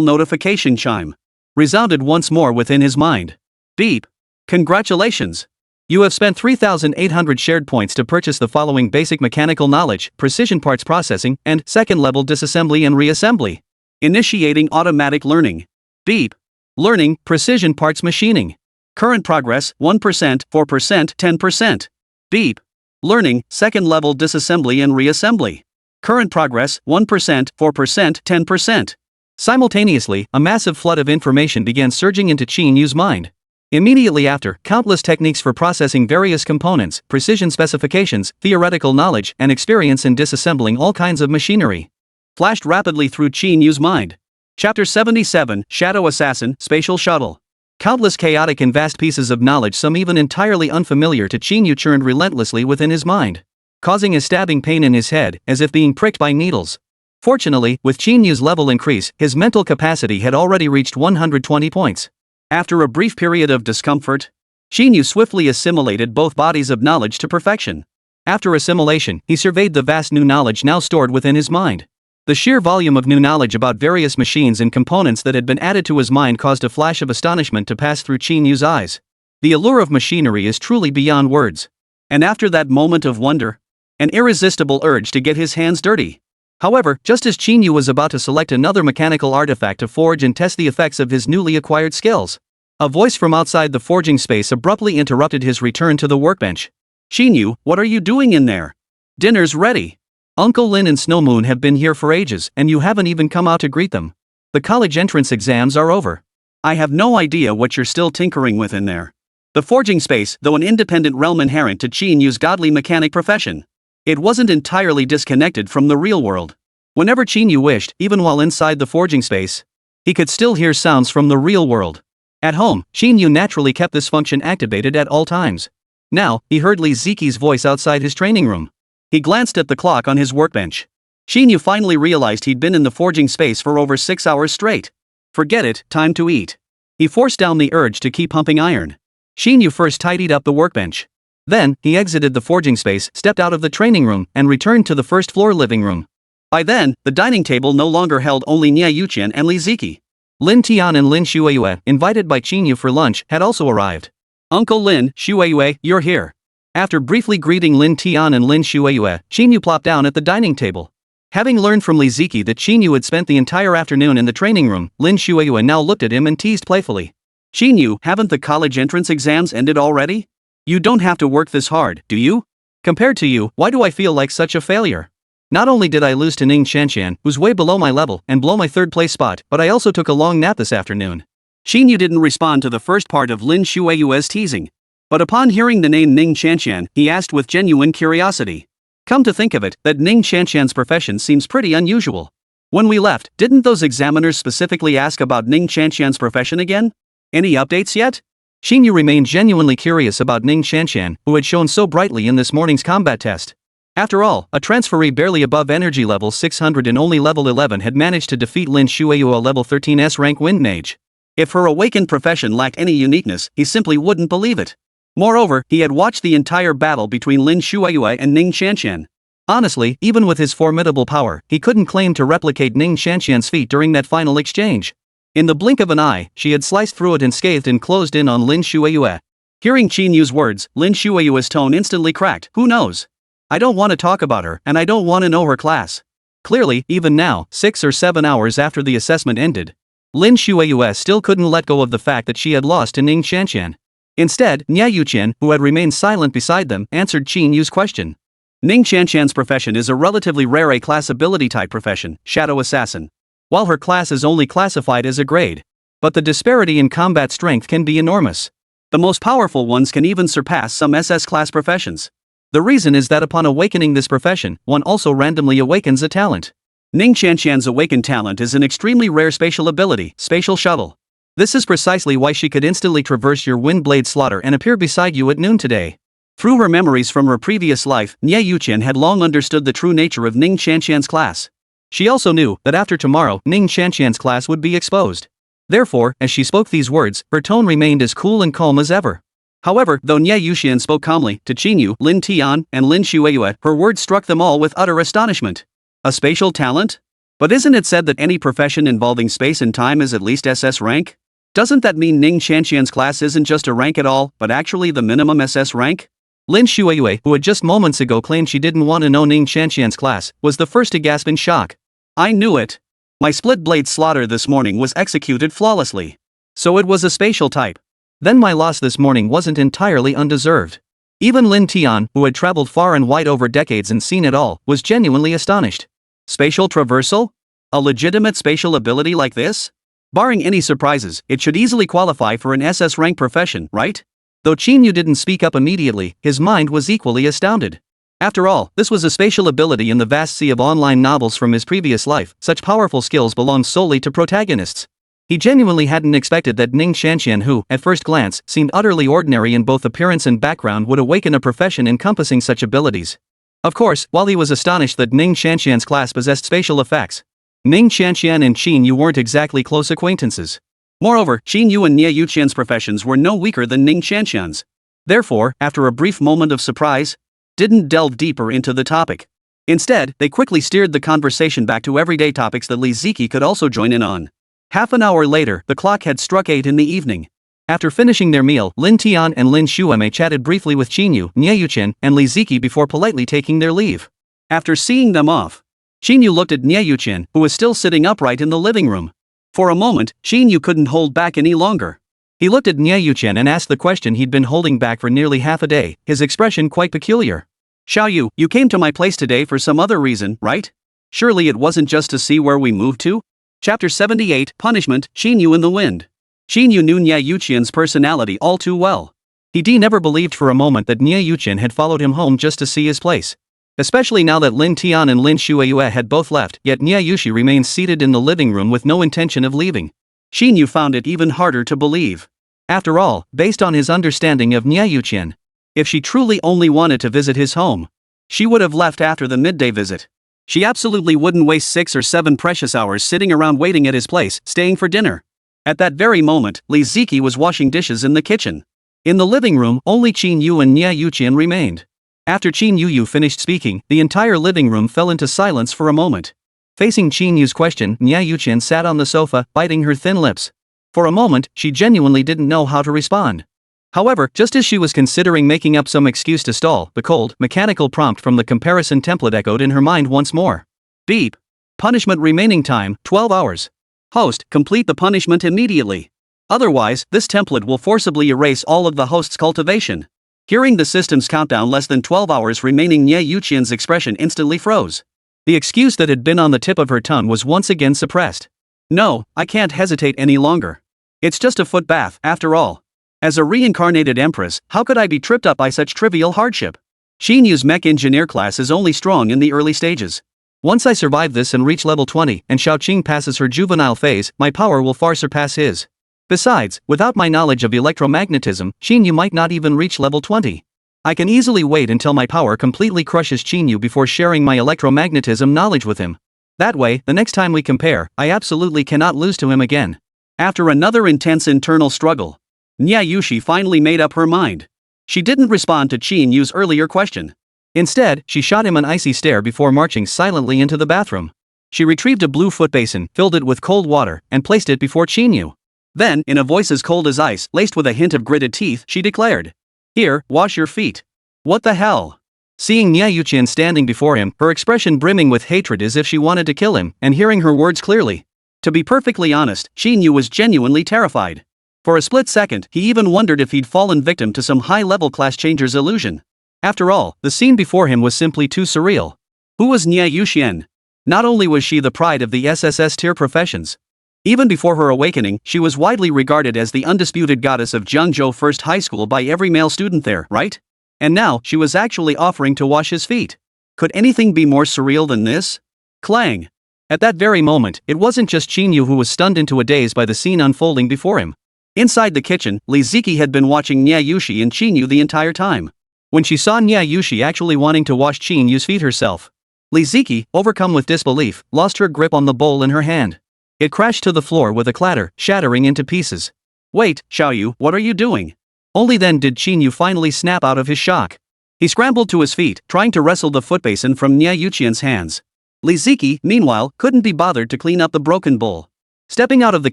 notification chime resounded once more within his mind. Beep. Congratulations! You have spent 3,800 shared points to purchase the following basic mechanical knowledge: precision parts processing, and second-level disassembly and reassembly. Initiating automatic learning. Beep. Learning, precision parts machining. Current progress, 1%, 4%, 10%. Beep. Learning, second-level disassembly and reassembly. Current progress, 1%, 4%, 10%. Simultaneously, a massive flood of information began surging into Qín Yǔ's mind. Immediately after, countless techniques for processing various components, precision specifications, theoretical knowledge, and experience in disassembling all kinds of machinery flashed rapidly through Qín Yǔ's mind. Chapter 77, Shadow Assassin, Spatial Shuttle. Countless chaotic and vast pieces of knowledge, some even entirely unfamiliar to Qín Yǔ, churned relentlessly within his mind, causing a stabbing pain in his head, as if being pricked by needles. Fortunately, with Qín Yǔ's level increase, his mental capacity had already reached 120 points. After a brief period of discomfort, Qín Yǔ swiftly assimilated both bodies of knowledge to perfection. After assimilation, he surveyed the vast new knowledge now stored within his mind. The sheer volume of new knowledge about various machines and components that had been added to his mind caused a flash of astonishment to pass through Qín Yǔ's eyes. The allure of machinery is truly beyond words. And after that moment of wonder, an irresistible urge to get his hands dirty. However, just as Qín Yǔ was about to select another mechanical artifact to forge and test the effects of his newly acquired skills, a voice from outside the forging space abruptly interrupted his return to the workbench. Qín Yǔ, what are you doing in there? Dinner's ready. Uncle Lin and Snowmoon have been here for ages, and you haven't even come out to greet them. The college entrance exams are over. I have no idea what you're still tinkering with in there. The forging space, though an independent realm inherent to Qín Yǔ's godly mechanic profession, it wasn't entirely disconnected from the real world. Whenever Qín Yǔ wished, even while inside the forging space, he could still hear sounds from the real world. At home, Qín Yǔ naturally kept this function activated at all times. Now, he heard Li Ziqi's voice outside his training room. He glanced at the clock on his workbench. Qín Yǔ finally realized he'd been in the forging space for over 6 hours straight. Forget it, time to eat. He forced down the urge to keep pumping iron. Qín Yǔ first tidied up the workbench. Then, he exited the forging space, stepped out of the training room, and returned to the first-floor living room. By then, the dining table no longer held only Niè Yǔqiān and Li Ziqi. Lin Tian and Lin Shuiyue, invited by Qín Yǔ for lunch, had also arrived. "Uncle Lin, Shuiyue, you're here." After briefly greeting Lin Tian and Lin Shuiyue, Qín Yǔ plopped down at the dining table. Having learned from Li Ziqi that Qín Yǔ had spent the entire afternoon in the training room, Lin Shuiyue now looked at him and teased playfully. "Qín Yǔ, haven't the college entrance exams ended already? You don't have to work this hard, do you? Compared to you, why do I feel like such a failure? Not only did I lose to Ning Qianqian, who's way below my level, and blow my third-place spot, but I also took a long nap this afternoon." Qín Yǔ didn't respond to the first part of Lin Shuiyue's teasing. But upon hearing the name Ning Qianqian, he asked with genuine curiosity. Come to think of it, that Ning Qianqian's profession seems pretty unusual. When we left, didn't those examiners specifically ask about Ning Qianqian's profession again? Any updates yet? Qín Yǔ remained genuinely curious about Ning Qianqian, who had shown so brightly in this morning's combat test. After all, a transferee barely above energy level 600 and only level 11 had managed to defeat Lin Shuiyue, a level 13 S-rank wind mage. If her awakened profession lacked any uniqueness, he simply wouldn't believe it. Moreover, he had watched the entire battle between Lin Shuiyue and Ning Qianqian. Honestly, even with his formidable power, he couldn't claim to replicate Ning Qianqian's feat during that final exchange. In the blink of an eye, she had sliced through it and scathed and closed in on Lin Shuiyue. Hearing Qín Yǔ's words, Lin Shuiyue's tone instantly cracked. Who knows? I don't want to talk about her, and I don't want to know her class. Clearly, even now, 6 or 7 hours after the assessment ended, Lin Shuiyue still couldn't let go of the fact that she had lost to Ning Qianqian. Instead, Niè Yǔqiān, who had remained silent beside them, answered Qín Yǔ's question. Ning Qianqian's profession is a relatively rare A-class ability-type profession, Shadow Assassin. While her class is only classified as a grade. But the disparity in combat strength can be enormous. The most powerful ones can even surpass some SS-class professions. The reason is that upon awakening this profession, one also randomly awakens a talent. Ning Qianqian's awakened talent is an extremely rare spatial ability, Spatial Shuttle. This is precisely why she could instantly traverse your wind blade slaughter and appear beside you at noon today. Through her memories from her previous life, Niè Yǔqiān had long understood the true nature of Ning Qianqian's class. She also knew that after tomorrow, Ning Qianqian's class would be exposed. Therefore, as she spoke these words, her tone remained as cool and calm as ever. However, though Niè Yǔqiān spoke calmly to Qín Yǔ, Lin Tian, and Lin Shuiyue, her words struck them all with utter astonishment. A spatial talent? But isn't it said that any profession involving space and time is at least SS rank? Doesn't that mean Ning Qianqian's class isn't just a rank at all, but actually the minimum SS rank? Lin Shuiyue, who had just moments ago claimed she didn't want to know Ning Qianqian's class, was the first to gasp in shock. I knew it. My split blade slaughter this morning was executed flawlessly. So it was a spatial type. Then my loss this morning wasn't entirely undeserved. Even Lin Tian, who had traveled far and wide over decades and seen it all, was genuinely astonished. Spatial traversal? A legitimate spatial ability like this? Barring any surprises, it should easily qualify for an SS rank profession, right? Though Qín Yǔ didn't speak up immediately, his mind was equally astounded. After all, this was a spatial ability in the vast sea of online novels from his previous life. Such powerful skills belong solely to protagonists. He genuinely hadn't expected that Ning Qianqian, who, at first glance, seemed utterly ordinary in both appearance and background, would awaken a profession encompassing such abilities. Of course, while he was astonished that Ning Qianqian's class possessed spatial effects, Ning Qianqian and Qín Yǔ weren't exactly close acquaintances. Moreover, Qín Yǔ and Niè Yǔqiān's professions were no weaker than Ning Qianqian's. Therefore, after a brief moment of surprise, didn't delve deeper into the topic. Instead, they quickly steered the conversation back to everyday topics that Li Ziqi could also join in on. Half an hour later, the clock had struck 8 in the evening. After finishing their meal, Lin Tian and Lin Shuiyue chatted briefly with Qín Yǔ, Niè Yǔqiān, and Li Ziqi before politely taking their leave. After seeing them off, Qín Yǔ looked at Niè Yǔqiān, who was still sitting upright in the living room. For a moment, Qín Yǔ couldn't hold back any longer. He looked at Niè Yǔqiān and asked the question he'd been holding back for nearly half a day, his expression quite peculiar. Xiao Yu, you came to my place today for some other reason, right? Surely it wasn't just to see where we moved to? Chapter 78, Punishment, Qín Yǔ in the Wind. Qín Yǔ knew Niè Yǔqiān's personality all too well. He never believed for a moment that Niè Yǔqiān had followed him home just to see his place. Especially now that Lin Tian and Lin Shuiyue had both left, yet Niè Yǔqiān remained seated in the living room with no intention of leaving. Qín Yǔ found it even harder to believe. After all, based on his understanding of Niè Yǔqiān, if she truly only wanted to visit his home, she would have left after the midday visit. She absolutely wouldn't waste 6 or 7 precious hours sitting around waiting at his place, staying for dinner. At that very moment, Li Ziqi was washing dishes in the kitchen. In the living room, only Qín Yǔ and Niè Yǔqiān remained. After Qín Yǔ finished speaking, the entire living room fell into silence for a moment. Facing Qín Yǔ's question, Niè Yǔqiān sat on the sofa, biting her thin lips. For a moment, she genuinely didn't know how to respond. However, just as she was considering making up some excuse to stall, the cold, mechanical prompt from the comparison template echoed in her mind once more. Beep. Punishment remaining time, 12 hours. Host, complete the punishment immediately. Otherwise, this template will forcibly erase all of the host's cultivation. Hearing the system's countdown less than 12 hours remaining, Niè Yǔqiān's expression instantly froze. The excuse that had been on the tip of her tongue was once again suppressed. No, I can't hesitate any longer. It's just a foot bath, after all. As a reincarnated empress, how could I be tripped up by such trivial hardship? Qín Yǔ's mech engineer class is only strong in the early stages. Once I survive this and reach level 20, and Xiaoqing passes her juvenile phase, my power will far surpass his. Besides, without my knowledge of electromagnetism, Qín Yǔ might not even reach level 20. I can easily wait until my power completely crushes Qín Yǔ before sharing my electromagnetism knowledge with him. That way, the next time we compare, I absolutely cannot lose to him again. After another intense internal struggle, Niè Yǔqiān finally made up her mind. She didn't respond to Qín Yǔ's earlier question. Instead, she shot him an icy stare before marching silently into the bathroom. She retrieved a blue foot basin, filled it with cold water, and placed it before Qín Yǔ. Then, in a voice as cold as ice, laced with a hint of gritted teeth, she declared, "Here, wash your feet." What the hell? Seeing Niè Yǔqiān standing before him, her expression brimming with hatred as if she wanted to kill him, and hearing her words clearly. To be perfectly honest, Qín Yǔ was genuinely terrified. For a split second, he even wondered if he'd fallen victim to some high-level class changer's illusion. After all, the scene before him was simply too surreal. Who was Niè Yǔqiān? Not only was she the pride of the SSS tier professions. Even before her awakening, she was widely regarded as the undisputed goddess of Jiangzhou First High School by every male student there, right? And now, she was actually offering to wash his feet. Could anything be more surreal than this? Clang! At that very moment, it wasn't just Qín Yǔ who was stunned into a daze by the scene unfolding before him. Inside the kitchen, Li Ziqi had been watching Niè Yǔqiān and Qín Yǔ the entire time. When she saw Niè Yǔqiān actually wanting to wash Qín Yǔ's feet herself, Li Ziqi, overcome with disbelief, lost her grip on the bowl in her hand. It crashed to the floor with a clatter, shattering into pieces. Wait, Xiaoyu, what are you doing? Only then did Qín Yǔ finally snap out of his shock. He scrambled to his feet, trying to wrestle the foot basin from Niè Yǔqiān's hands. Li Ziqi, meanwhile, couldn't be bothered to clean up the broken bowl. Stepping out of the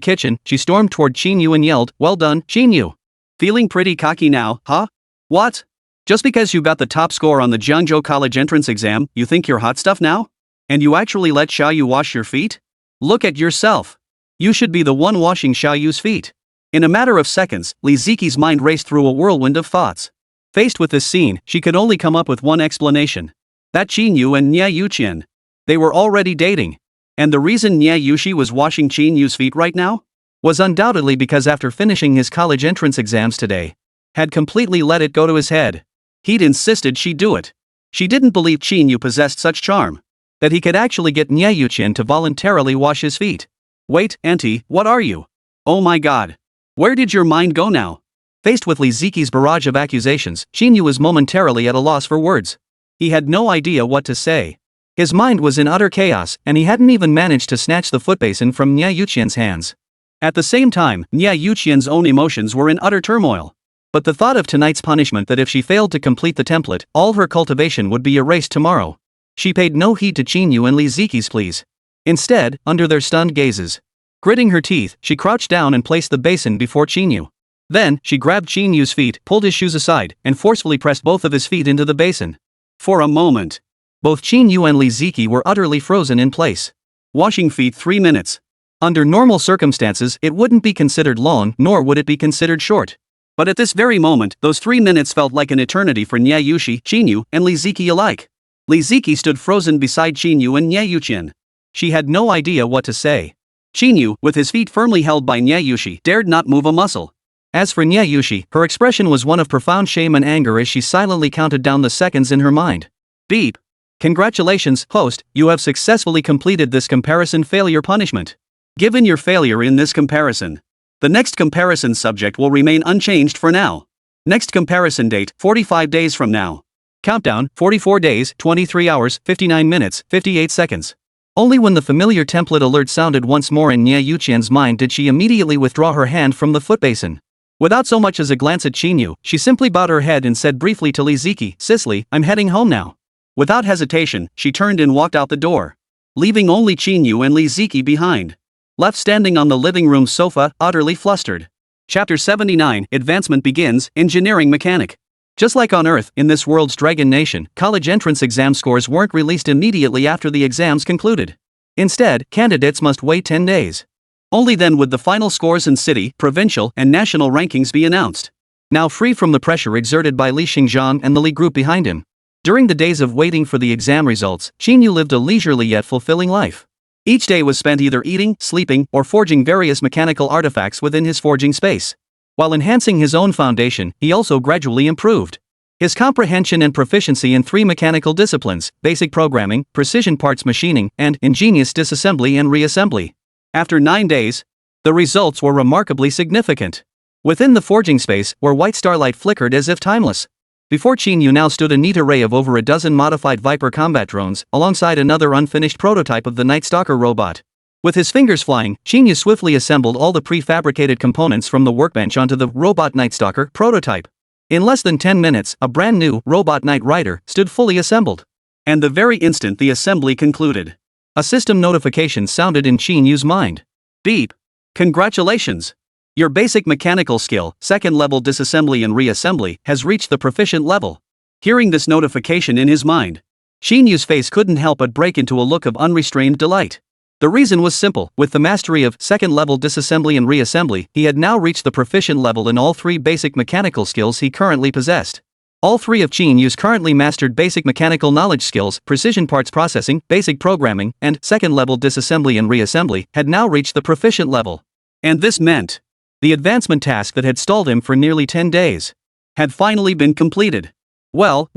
kitchen, she stormed toward Qín Yǔ and yelled, "Well done, Qín Yǔ. Feeling pretty cocky now, huh? What? Just because you got the top score on the Jiangzhou College entrance exam, you think you're hot stuff now? And you actually let Xiaoyu wash your feet? Look at yourself. You should be the one washing Xiaoyu's feet." In a matter of seconds, Li Ziqi's mind raced through a whirlwind of thoughts. Faced with this scene, she could only come up with one explanation. That Qín Yǔ and Niè Yǔqiān. They were already dating. And the reason Niè Yǔqiān was washing Qín Yǔ's feet right now? Was undoubtedly because after finishing his college entrance exams today, had completely let it go to his head. He'd insisted she do it. She didn't believe Qín Yǔ possessed such charm. That he could actually get Niè Yǔqiān to voluntarily wash his feet. Wait, auntie, what are you? Oh my god. Where did your mind go now? Faced with Li Ziqi's barrage of accusations, Qín Yǔ was momentarily at a loss for words. He had no idea what to say. His mind was in utter chaos, and he hadn't even managed to snatch the foot basin from Niè Yǔqiān's hands. At the same time, Niè Yǔqiān's own emotions were in utter turmoil. But the thought of tonight's punishment, that if she failed to complete the template, all her cultivation would be erased tomorrow. She paid no heed to Qín Yǔ and Li Ziqi's pleas. Instead, under their stunned gazes, gritting her teeth, she crouched down and placed the basin before Qín Yǔ. Then, she grabbed Qín Yǔ's feet, pulled his shoes aside, and forcefully pressed both of his feet into the basin. For a moment, both Qín Yǔ and Li Ziqi were utterly frozen in place. Washing feet 3 minutes. Under normal circumstances, it wouldn't be considered long, nor would it be considered short. But at this very moment, those 3 minutes felt like an eternity for Niè Yǔqiān, Qín Yǔ, and Li Ziqi alike. Li Ziqi stood frozen beside Qín Yǔ and Niè Yǔqiān. She had no idea what to say. Qín Yǔ, with his feet firmly held by Niè Yǔqiān, dared not move a muscle. As for Niè Yǔqiān, her expression was one of profound shame and anger as she silently counted down the seconds in her mind. Beep. Congratulations, host, you have successfully completed this comparison failure punishment. Given your failure in this comparison, the next comparison subject will remain unchanged for now. Next comparison date, 45 days from now. Countdown, 44 days, 23 hours, 59 minutes, 58 seconds. Only when the familiar template alert sounded once more in Niè Yǔqiān's mind did she immediately withdraw her hand from the foot basin. Without so much as a glance at Qín Yǔ, she simply bowed her head and said briefly to Li Ziki, "Cicely, I'm heading home now." Without hesitation, she turned and walked out the door, leaving only Qín Yǔ and Li Ziki behind, left standing on the living room sofa, utterly flustered. Chapter 79, Advancement begins, Engineering Mechanic. Just like on Earth, in this world's dragon nation, college entrance exam scores weren't released immediately after the exams concluded. Instead, candidates must wait 10 days. Only then would the final scores in city, provincial, and national rankings be announced. Now free from the pressure exerted by Li Xingzhang and the Li group behind him, during the days of waiting for the exam results, Qín Yǔ lived a leisurely yet fulfilling life. Each day was spent either eating, sleeping, or forging various mechanical artifacts within his forging space. While enhancing his own foundation, he also gradually improved his comprehension and proficiency in 3 mechanical disciplines: basic programming, precision parts machining, and ingenious disassembly and reassembly. After 9 days, the results were remarkably significant. Within the forging space, where white starlight flickered as if timeless, before Qín Yǔ now stood a neat array of over a dozen modified Viper combat drones, alongside another unfinished prototype of the Night Stalker robot. With his fingers flying, Qín Yǔ swiftly assembled all the prefabricated components from the workbench onto the robot Night Stalker prototype. In less than 10 minutes, a brand new robot Knight Rider stood fully assembled. And the very instant the assembly concluded, a system notification sounded in Qín Yǔ's mind. Beep. Congratulations! Your basic mechanical skill, second level disassembly and reassembly, has reached the proficient level. Hearing this notification in his mind, Qín Yǔ's face couldn't help but break into a look of unrestrained delight. The reason was simple: with the mastery of second level disassembly and reassembly, he had now reached the proficient level in all 3 basic mechanical skills he currently possessed. All 3 of Qín Yǔ's currently mastered basic mechanical knowledge skills, precision parts processing, basic programming, and second level disassembly and reassembly, had now reached the proficient level. And this meant the advancement task that had stalled him for nearly 10 days had finally been completed. Well,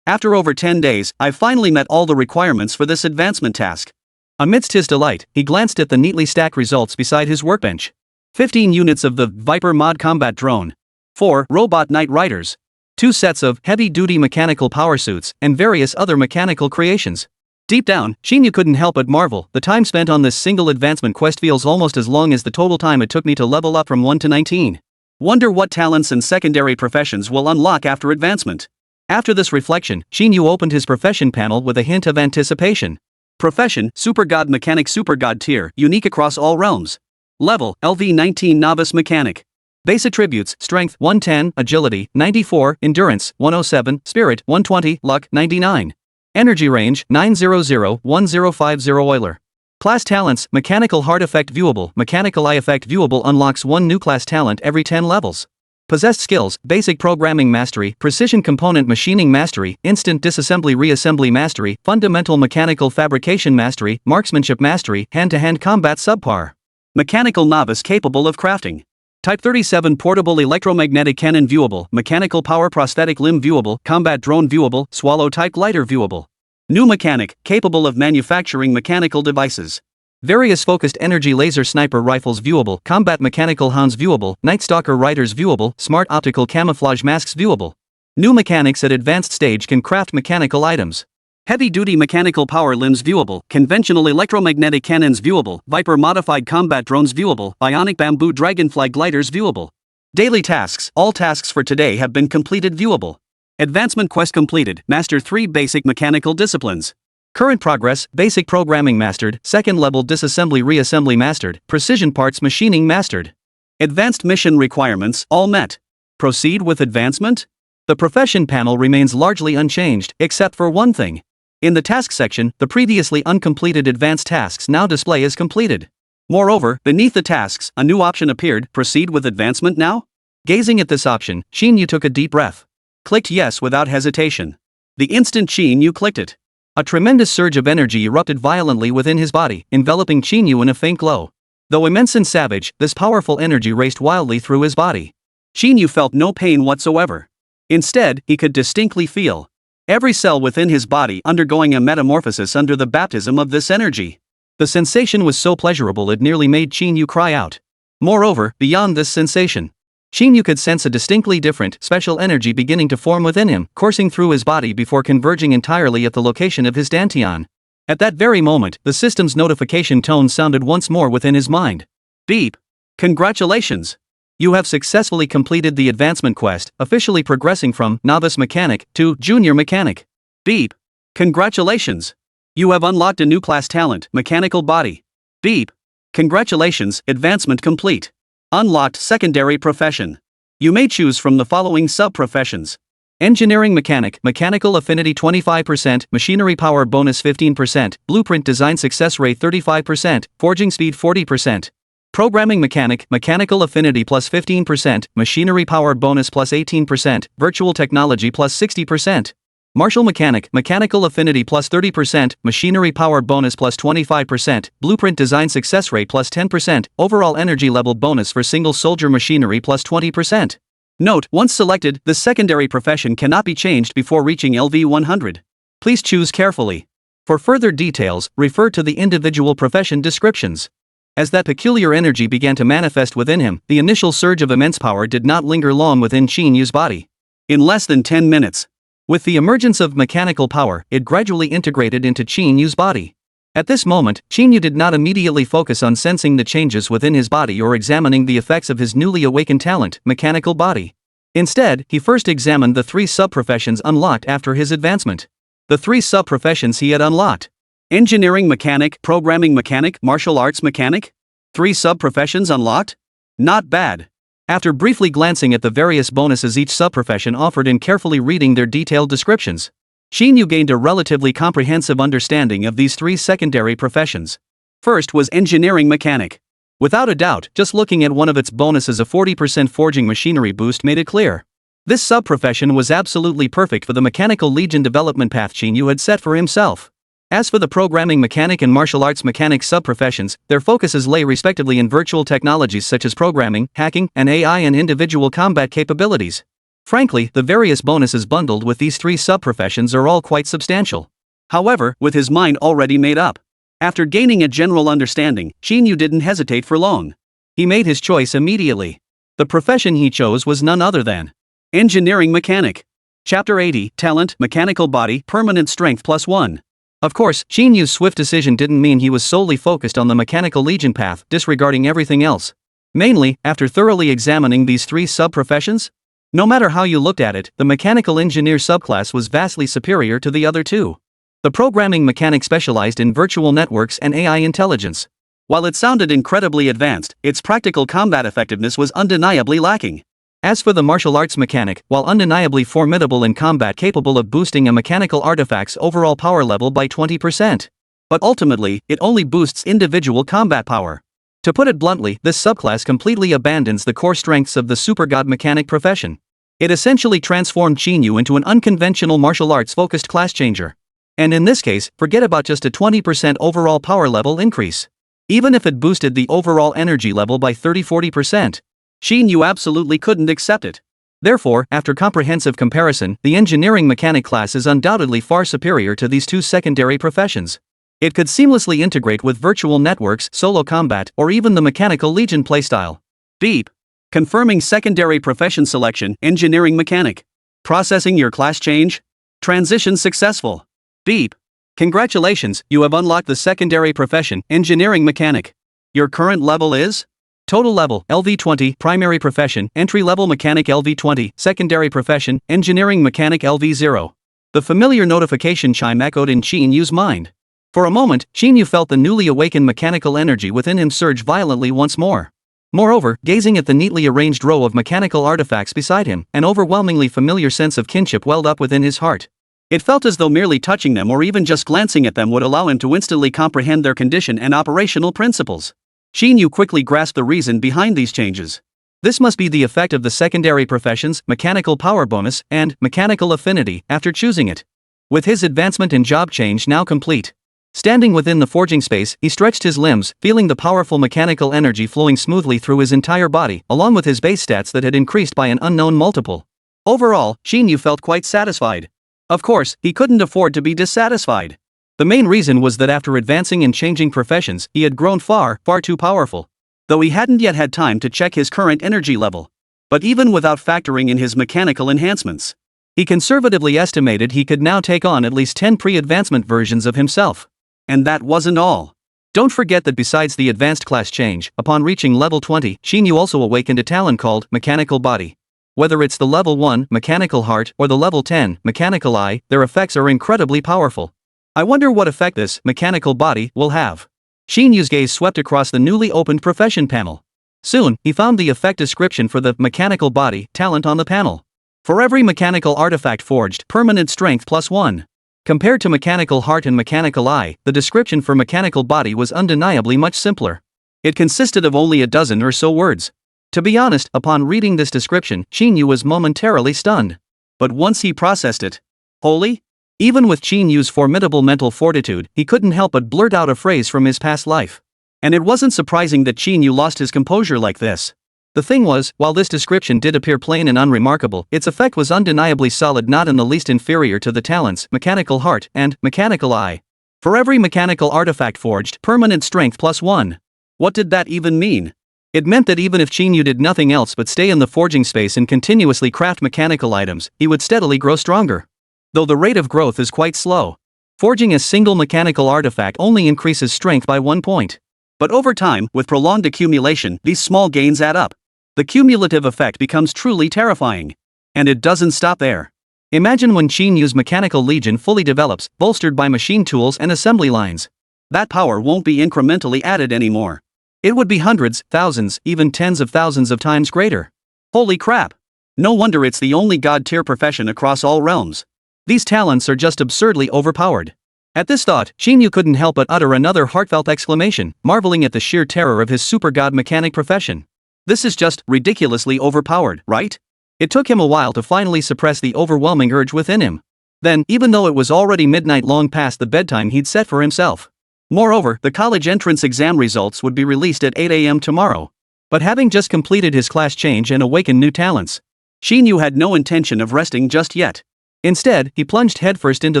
after over 10 days, I've finally met all the requirements for this advancement task. Amidst his delight, he glanced at the neatly stacked results beside his workbench. 15 units of the Viper mod combat drone, 4 robot Knight Riders, 2 sets of heavy-duty mechanical power suits, and various other mechanical creations. Deep down, Qín Yǔ couldn't help but marvel. The time spent on this single advancement quest feels almost as long as the total time it took me to level up from 1 to 19. Wonder what talents and secondary professions will unlock after advancement. After this reflection, Qín Yǔ opened his profession panel with a hint of anticipation. Profession: Super God Mechanic, Super God tier, unique across all realms. Level: LV19 Novice Mechanic. Base attributes: Strength 110, Agility 94, Endurance 107, Spirit 120, Luck 99. Energy range 900-1050 Euler. Class talents: Mechanical Heart Effect Viewable. Mechanical Eye Effect Viewable unlocks 1 new class talent every 10 levels. Possessed skills: Basic Programming Mastery, Precision Component Machining Mastery, Instant Disassembly Reassembly Mastery, Fundamental Mechanical Fabrication Mastery, Marksmanship Mastery, Hand-to-Hand Combat Subpar. Mechanical Novice capable of crafting. Type 37 Portable Electromagnetic Cannon Viewable. Mechanical Power Prosthetic Limb Viewable. Combat Drone Viewable. Swallow Type Glider Viewable. New Mechanic, capable of manufacturing mechanical devices. Various Focused Energy Laser Sniper Rifles Viewable. Combat Mechanical Hounds Viewable. Night Stalker Riders Viewable. Smart Optical Camouflage Masks Viewable. New mechanics at advanced stage can craft mechanical items. Heavy-duty mechanical power limbs viewable. Conventional electromagnetic cannons viewable. Viper modified combat drones viewable. Bionic bamboo dragonfly gliders viewable. Daily tasks: all tasks for today have been completed viewable. Advancement quest completed. Master 3 basic mechanical disciplines. Current progress: basic programming mastered, second level disassembly reassembly mastered, precision parts machining mastered. Advanced mission requirements all met. Proceed with advancement? The profession panel remains largely unchanged, except for one thing. In the task section, the previously uncompleted advanced tasks now display as completed. Moreover, beneath the tasks, a new option appeared: proceed with advancement now? Gazing at this option, Qín Yǔ took a deep breath. Clicked yes without hesitation. The instant Qín Yǔ clicked it, a tremendous surge of energy erupted violently within his body, enveloping Qín Yǔ in a faint glow. Though immense and savage, this powerful energy raced wildly through his body. Qín Yǔ felt no pain whatsoever. Instead, he could distinctly feel every cell within his body undergoing a metamorphosis under the baptism of this energy. The sensation was so pleasurable it nearly made Qín Yǔ cry out. Moreover, beyond this sensation, Qín Yǔ could sense a distinctly different, special energy beginning to form within him, coursing through his body before converging entirely at the location of his dantian. At that very moment, the system's notification tone sounded once more within his mind. Beep. Congratulations! You have successfully completed the advancement quest, officially progressing from novice mechanic to junior mechanic. Beep. Congratulations! You have unlocked a new class talent, mechanical body. Beep. Congratulations, advancement complete. Unlocked secondary profession. You may choose from the following sub-professions. Engineering mechanic, mechanical affinity 25%, machinery power bonus 15%, blueprint design success rate 35%, forging speed 40%. Programming mechanic, mechanical affinity plus 15%, machinery power bonus plus 18%, virtual technology plus 60%. Martial mechanic, mechanical affinity plus 30%, machinery power bonus plus 25%, blueprint design success rate plus 10%, overall energy level bonus for single soldier machinery plus 20%. Note, once selected, the secondary profession cannot be changed before reaching LV 100. Please choose carefully. For further details, refer to the individual profession descriptions. As that peculiar energy began to manifest within him, the initial surge of immense power did not linger long within Qín Yǔ's body. In less than 10 minutes. With the emergence of mechanical power, it gradually integrated into Qín Yǔ's body. At this moment, Qín Yǔ did not immediately focus on sensing the changes within his body or examining the effects of his newly awakened talent, mechanical body. Instead, he first examined the 3 sub-professions unlocked after his advancement. The 3 sub-professions he had unlocked. Engineering mechanic, programming mechanic, martial arts mechanic? 3 sub-professions unlocked? Not bad. After briefly glancing at the various bonuses each sub-profession offered and carefully reading their detailed descriptions, Qín Yǔ gained a relatively comprehensive understanding of these 3 secondary professions. First was engineering mechanic. Without a doubt, just looking at one of its bonuses, a 40% forging machinery boost, made it clear. This sub-profession was absolutely perfect for the mechanical legion development path Qín Yǔ had set for himself. As for the programming mechanic and martial arts mechanic sub-professions, their focuses lay respectively in virtual technologies such as programming, hacking, and AI and individual combat capabilities. Frankly, the various bonuses bundled with these 3 sub-professions are all quite substantial. However, with his mind already made up, after gaining a general understanding, Qín Yǔ didn't hesitate for long. He made his choice immediately. The profession he chose was none other than engineering mechanic. Chapter 80, Talent, Mechanical Body, Permanent Strength +1. Of course, Qín Yǔ's swift decision didn't mean he was solely focused on the mechanical legion path, disregarding everything else. Mainly, after thoroughly examining these 3 sub-professions? No matter how you looked at it, the mechanical engineer subclass was vastly superior to the other 2. The programming mechanic specialized in virtual networks and AI intelligence. While it sounded incredibly advanced, its practical combat effectiveness was undeniably lacking. As for the martial arts mechanic, while undeniably formidable in combat, capable of boosting a mechanical artifact's overall power level by 20%. But ultimately, it only boosts individual combat power. To put it bluntly, this subclass completely abandons the core strengths of the supergod mechanic profession. It essentially transformed Qín Yǔ into an unconventional martial arts-focused class changer. And in this case, forget about just a 20% overall power level increase. Even if it boosted the overall energy level by 30–40%. Qín Yǔ absolutely couldn't accept it. Therefore, after comprehensive comparison, the engineering mechanic class is undoubtedly far superior to these 2 secondary professions. It could seamlessly integrate with virtual networks, solo combat, or even the mechanical legion playstyle. Beep. Confirming secondary profession selection, engineering mechanic. Processing your class change. Transition successful. Beep. Congratulations, you have unlocked the secondary profession, engineering mechanic. Your current level is? Total level, LV20, primary profession, entry-level mechanic LV20, secondary profession, engineering mechanic LV0. The familiar notification chime echoed in Qín Yǔ's mind. For a moment, Qín Yǔ felt the newly awakened mechanical energy within him surge violently once more. Moreover, gazing at the neatly arranged row of mechanical artifacts beside him, an overwhelmingly familiar sense of kinship welled up within his heart. It felt as though merely touching them or even just glancing at them would allow him to instantly comprehend their condition and operational principles. Qín Yǔ quickly grasped the reason behind these changes. This must be the effect of the secondary professions, mechanical power bonus, and mechanical affinity, after choosing it. With his advancement and job change now complete, standing within the forging space, he stretched his limbs, feeling the powerful mechanical energy flowing smoothly through his entire body, along with his base stats that had increased by an unknown multiple. Overall, Qín Yǔ felt quite satisfied. Of course, he couldn't afford to be dissatisfied. The main reason was that after advancing and changing professions, he had grown far too powerful. Though he hadn't yet had time to check his current energy level. But even without factoring in his mechanical enhancements, he conservatively estimated he could now take on at least 10 pre-advancement versions of himself. And that wasn't all. Don't forget that besides the advanced class change, upon reaching level 20, Qín Yǔ also awakened a talent called mechanical body. Whether it's the level 1 mechanical heart or the level 10 mechanical eye, their effects are incredibly powerful. I wonder what effect this mechanical body will have. Qín Yǔ's gaze swept across the newly opened profession panel. Soon, he found the effect description for the mechanical body talent on the panel. For every mechanical artifact forged, permanent strength +1. Compared to mechanical heart and mechanical eye, the description for mechanical body was undeniably much simpler. It consisted of only a dozen or so words. To be honest, upon reading this description, Qín Yǔ was momentarily stunned. But once he processed it, holy? Even with Qín Yǔ's formidable mental fortitude, he couldn't help but blurt out a phrase from his past life. And it wasn't surprising that Qín Yǔ lost his composure like this. The thing was, while this description did appear plain and unremarkable, its effect was undeniably solid, not in the least inferior to the talents mechanical heart and mechanical eye. For every mechanical artifact forged, permanent strength +1. What did that even mean? It meant that even if Qín Yǔ did nothing else but stay in the forging space and continuously craft mechanical items, he would steadily grow stronger. Though the rate of growth is quite slow. Forging a single mechanical artifact only increases strength by 1 point. But over time, with prolonged accumulation, these small gains add up. The cumulative effect becomes truly terrifying. And it doesn't stop there. Imagine when Qín Yǔ's mechanical legion fully develops, bolstered by machine tools and assembly lines. That power won't be incrementally added anymore. It would be hundreds, thousands, even tens of thousands of times greater. Holy crap! No wonder it's the only god-tier profession across all realms. These talents are just absurdly overpowered. At this thought, Qín Yǔ couldn't help but utter another heartfelt exclamation, marveling at the sheer terror of his super god mechanic profession. This is just ridiculously overpowered, right? It took him a while to finally suppress the overwhelming urge within him. Then, even though it was already midnight long past the bedtime he'd set for himself. Moreover, the college entrance exam results would be released at 8 a.m. tomorrow. But having just completed his class change and awakened new talents, Qín Yǔ had no intention of resting just yet. Instead, he plunged headfirst into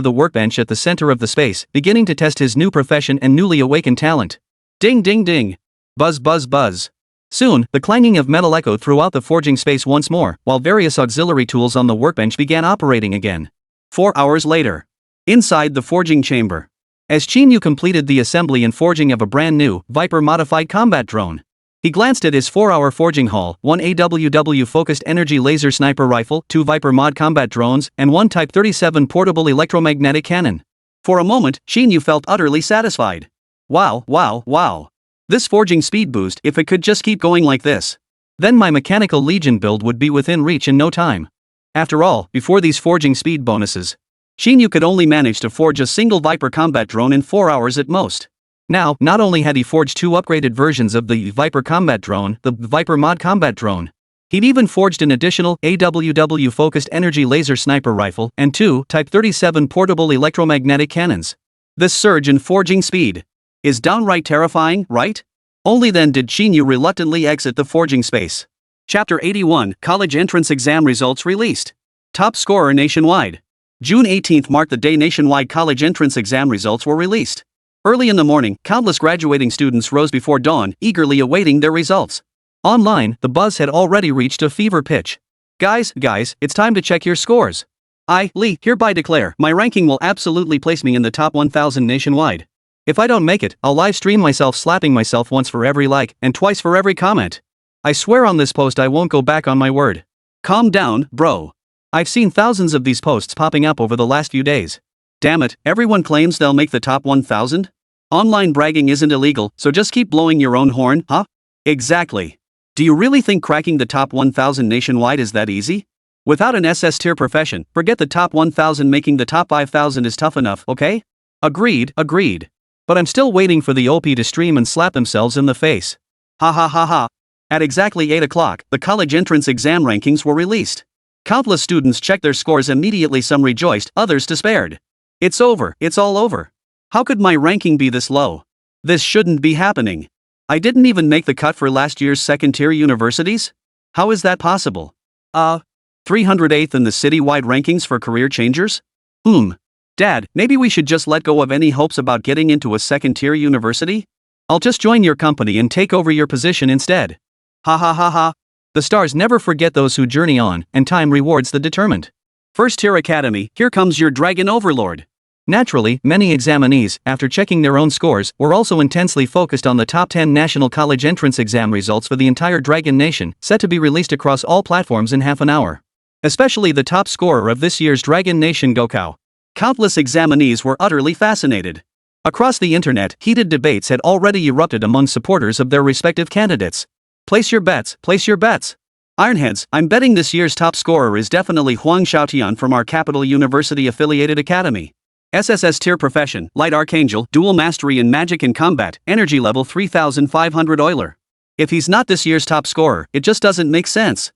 the workbench at the center of the space, beginning to test his new profession and newly awakened talent. Ding ding ding. Buzz buzz buzz. Soon, the clanging of metal echoed throughout the forging space once more, while various auxiliary tools on the workbench began operating again. 4 hours later. Inside the forging chamber. As Qín Yǔ completed the assembly and forging of a brand new, Viper-modified combat drone. He glanced at his 4-hour forging haul, 1 AWW-focused energy laser sniper rifle, 2 Viper-mod combat drones, and 1 Type 37 portable electromagnetic cannon. For a moment, Qín Yǔ felt utterly satisfied. Wow, wow, wow. This forging speed boost, if it could just keep going like this. Then my mechanical legion build would be within reach in no time. After all, before these forging speed bonuses, Qín Yǔ could only manage to forge a single Viper combat drone in 4 hours at most. Now, not only had he forged 2 upgraded versions of the Viper combat drone, the Viper mod combat drone, he'd even forged an additional AWW-focused energy laser sniper rifle and 2 Type 37 portable electromagnetic cannons. This surge in forging speed is downright terrifying, right? Only then did Qín Yǔ reluctantly exit the forging space. Chapter 81, College Entrance Exam Results Released. Top scorer nationwide. June 18th marked the day nationwide college entrance exam results were released. Early in the morning, countless graduating students rose before dawn, eagerly awaiting their results. Online, the buzz had already reached a fever pitch. Guys, it's time to check your scores. I, Lee, hereby declare, my ranking will absolutely place me in the top 1,000 nationwide. If I don't make it, I'll live stream myself slapping myself once for every like, and twice for every comment. I swear on this post I won't go back on my word. Calm down, bro. I've seen thousands of these posts popping up over the last few days. Damn it, everyone claims they'll make the top 1,000? Online bragging isn't illegal, so just keep blowing your own horn, huh? Exactly. Do you really think cracking the top 1,000 nationwide is that easy? Without an SS tier profession, forget the top 1,000, making the top 5,000 is tough enough, okay? Agreed. But I'm still waiting for the OP to stream and slap themselves in the face. Ha ha ha ha. At exactly 8 o'clock, the college entrance exam rankings were released. Countless students checked their scores immediately, some rejoiced, others despaired. It's over, it's all over. How could my ranking be this low? This shouldn't be happening. I didn't even make the cut for last year's second-tier universities? How is that possible? 308th in the city-wide rankings for career changers? Dad, maybe we should just let go of any hopes about getting into a second-tier university? I'll just join your company and take over your position instead. Ha ha ha ha. The stars never forget those who journey on, and time rewards the determined. First-tier academy, here comes your dragon overlord. Naturally, many examinees, after checking their own scores, were also intensely focused on the top 10 national college entrance exam results for the entire Dragon Nation, set to be released across all platforms in half an hour. Especially the top scorer of this year's Dragon Nation Gokao. Countless examinees were utterly fascinated. Across the internet, heated debates had already erupted among supporters of their respective candidates. Place your bets, place your bets. Ironheads, I'm betting this year's top scorer is definitely Huang Xiaotian from our Capital University affiliated academy. SSS tier profession, Light Archangel, dual mastery in magic and combat, energy level 3500 Euler. If he's not this year's top scorer, it just doesn't make sense.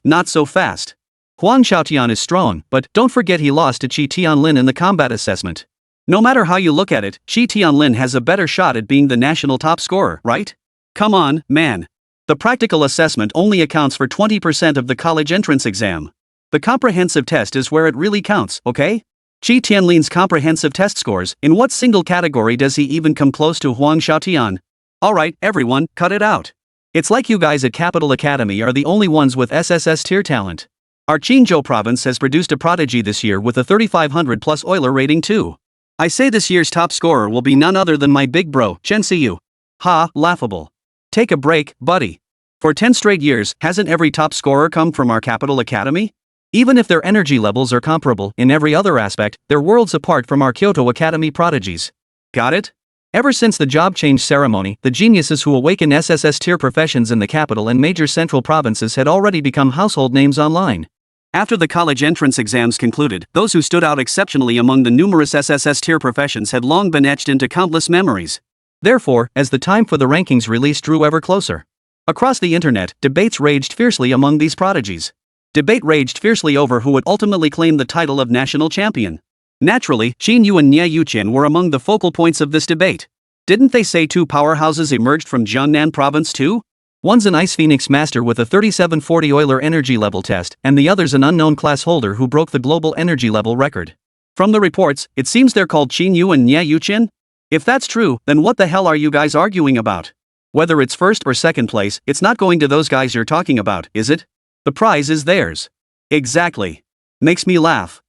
Not so fast. Huang Xiaotian is strong, but don't forget he lost to Qi Tianlin in the combat assessment. No matter how you look at it, Qi Tianlin has a better shot at being the national top scorer, right? Come on, man. The practical assessment only accounts for 20% of the college entrance exam. The comprehensive test is where it really counts, okay? Qi Tianlin's comprehensive test scores, in what single category does he even come close to Huang Xiaotian? Alright, everyone, cut it out. It's like you guys at Capital Academy are the only ones with SSS tier talent. Our Qinzhou province has produced a prodigy this year with a 3500 plus Euler rating too. I say this year's top scorer will be none other than my big bro, Chen Xiyu. Ha, laughable. Take a break, buddy. For 10 straight years, hasn't every top scorer come from our Capital Academy? Even if their energy levels are comparable in every other aspect, they're worlds apart from our Kyoto Academy prodigies. Got it? Ever since the job change ceremony, the geniuses who awaken SSS tier professions in the capital and major central provinces had already become household names online. After the college entrance exams concluded, those who stood out exceptionally among the numerous SSS tier professions had long been etched into countless memories. Therefore, as the time for the rankings release drew ever closer, across the internet, debates raged fiercely among these prodigies. Debate raged fiercely over who would ultimately claim the title of national champion. Naturally, Qín Yǔ and Niè Yǔqiān were among the focal points of this debate. Didn't they say two powerhouses emerged from Jiangnan province too? One's an Ice Phoenix master with a 3740 Euler energy level test, and the other's an unknown class holder who broke the global energy level record. From the reports, it seems they're called Qín Yǔ and Niè Yǔqiān? If that's true, then what the hell are you guys arguing about? Whether it's first or second place, it's not going to those guys you're talking about, is it? The prize is theirs. Exactly. Makes me laugh.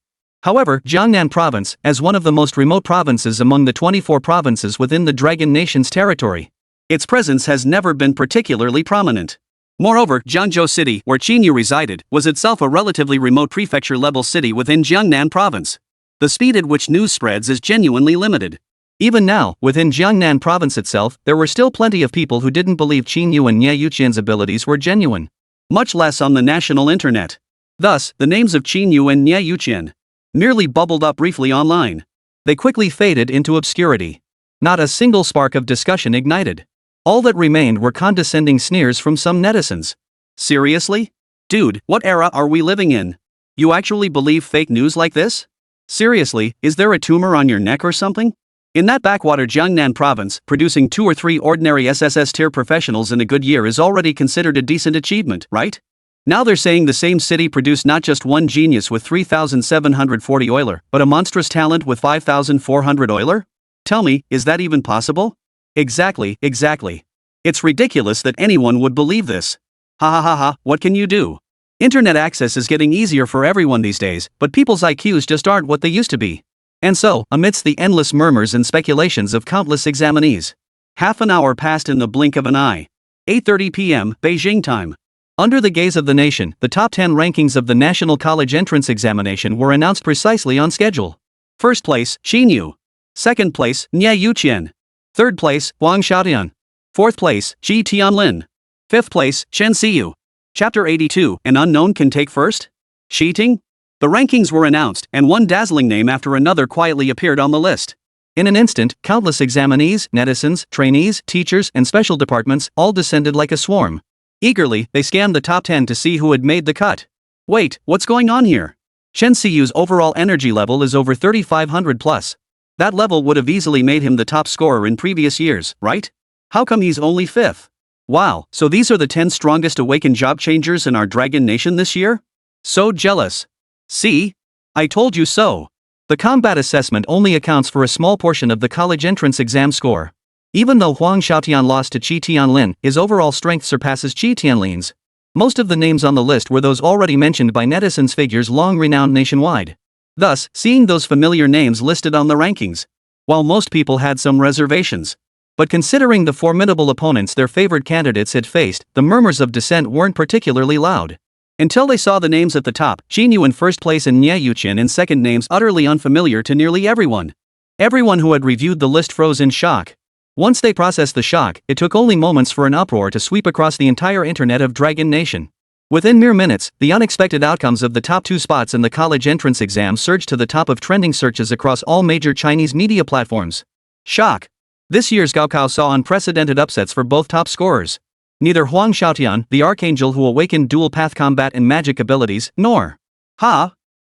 However, Jiangnan province, as one of the most remote provinces among the 24 provinces within the Dragon Nation's territory, its presence has never been particularly prominent. Moreover, Jiangzhou City, where Qín Yǔ resided, was itself a relatively remote prefecture-level city within Jiangnan province. The speed at which news spreads is genuinely limited. Even now, within Jiangnan province itself, there were still plenty of people who didn't believe Qín Yǔ and Niè Yǔqiān's abilities were genuine. Much less on the national internet. Thus, the names of Qín Yǔ and Niè Yǔqiān merely bubbled up briefly online. They quickly faded into obscurity. Not a single spark of discussion ignited. All that remained were condescending sneers from some netizens. Seriously? Dude, what era are we living in? You actually believe fake news like this? Seriously, is there a tumor on your neck or something? In that backwater Jiangnan province, producing 2 or 3 ordinary SSS tier professionals in a good year is already considered a decent achievement, right? Now they're saying the same city produced not just one genius with 3740 Euler, but a monstrous talent with 5400 Euler? Tell me, is that even possible? Exactly. It's ridiculous that anyone would believe this. Ha, what can you do? Internet access is getting easier for everyone these days, but people's IQs just aren't what they used to be. And so, amidst the endless murmurs and speculations of countless examinees, half an hour passed in the blink of an eye. 8:30 p.m. Beijing time. Under the gaze of the nation, the top 10 rankings of the National College Entrance Examination were announced precisely on schedule. First place, Qín Yǔ. Second place, Niè Yǔqiān. Third place, Huang Xiaotian. Fourth place, Qi Tianlin. Fifth place, Chen Xiyu. Chapter 82, An Unknown Can Take First? Cheating? The rankings were announced, and one dazzling name after another quietly appeared on the list. In an instant, countless examinees, netizens, trainees, teachers, and special departments all descended like a swarm. Eagerly, they scanned the top 10 to see who had made the cut. Wait, what's going on here? Chen Xiyu's overall energy level is over 3500 plus. That level would have easily made him the top scorer in previous years, right? How come he's only 5th? Wow, so these are the 10 strongest awakened job changers in our Dragon Nation this year? So jealous. See? I told you so. The combat assessment only accounts for a small portion of the college entrance exam score. Even though Huang Xiaotian lost to Qi Tianlin, his overall strength surpasses Qi Tianlin's. Most of the names on the list were those already mentioned by netizens, figures long renowned nationwide. thus seeing those familiar names listed on the rankings. While most people had some reservations. But considering the formidable opponents their favored candidates had faced, the murmurs of dissent weren't particularly loud. Until they saw the names at the top, Qín Yǔ in first place and Niè Yǔqiān in second, names utterly unfamiliar to nearly everyone. Everyone who had reviewed the list froze in shock. Once they processed the shock, it took only moments for an uproar to sweep across the entire internet of Dragon Nation. Within mere minutes, the unexpected outcomes of the top 2 spots in the college entrance exam surged to the top of trending searches across all major Chinese media platforms. Shock! This year's Gaokao saw unprecedented upsets for both top scorers. Neither Huang Xiaotian, the archangel who awakened dual path combat and magic abilities, nor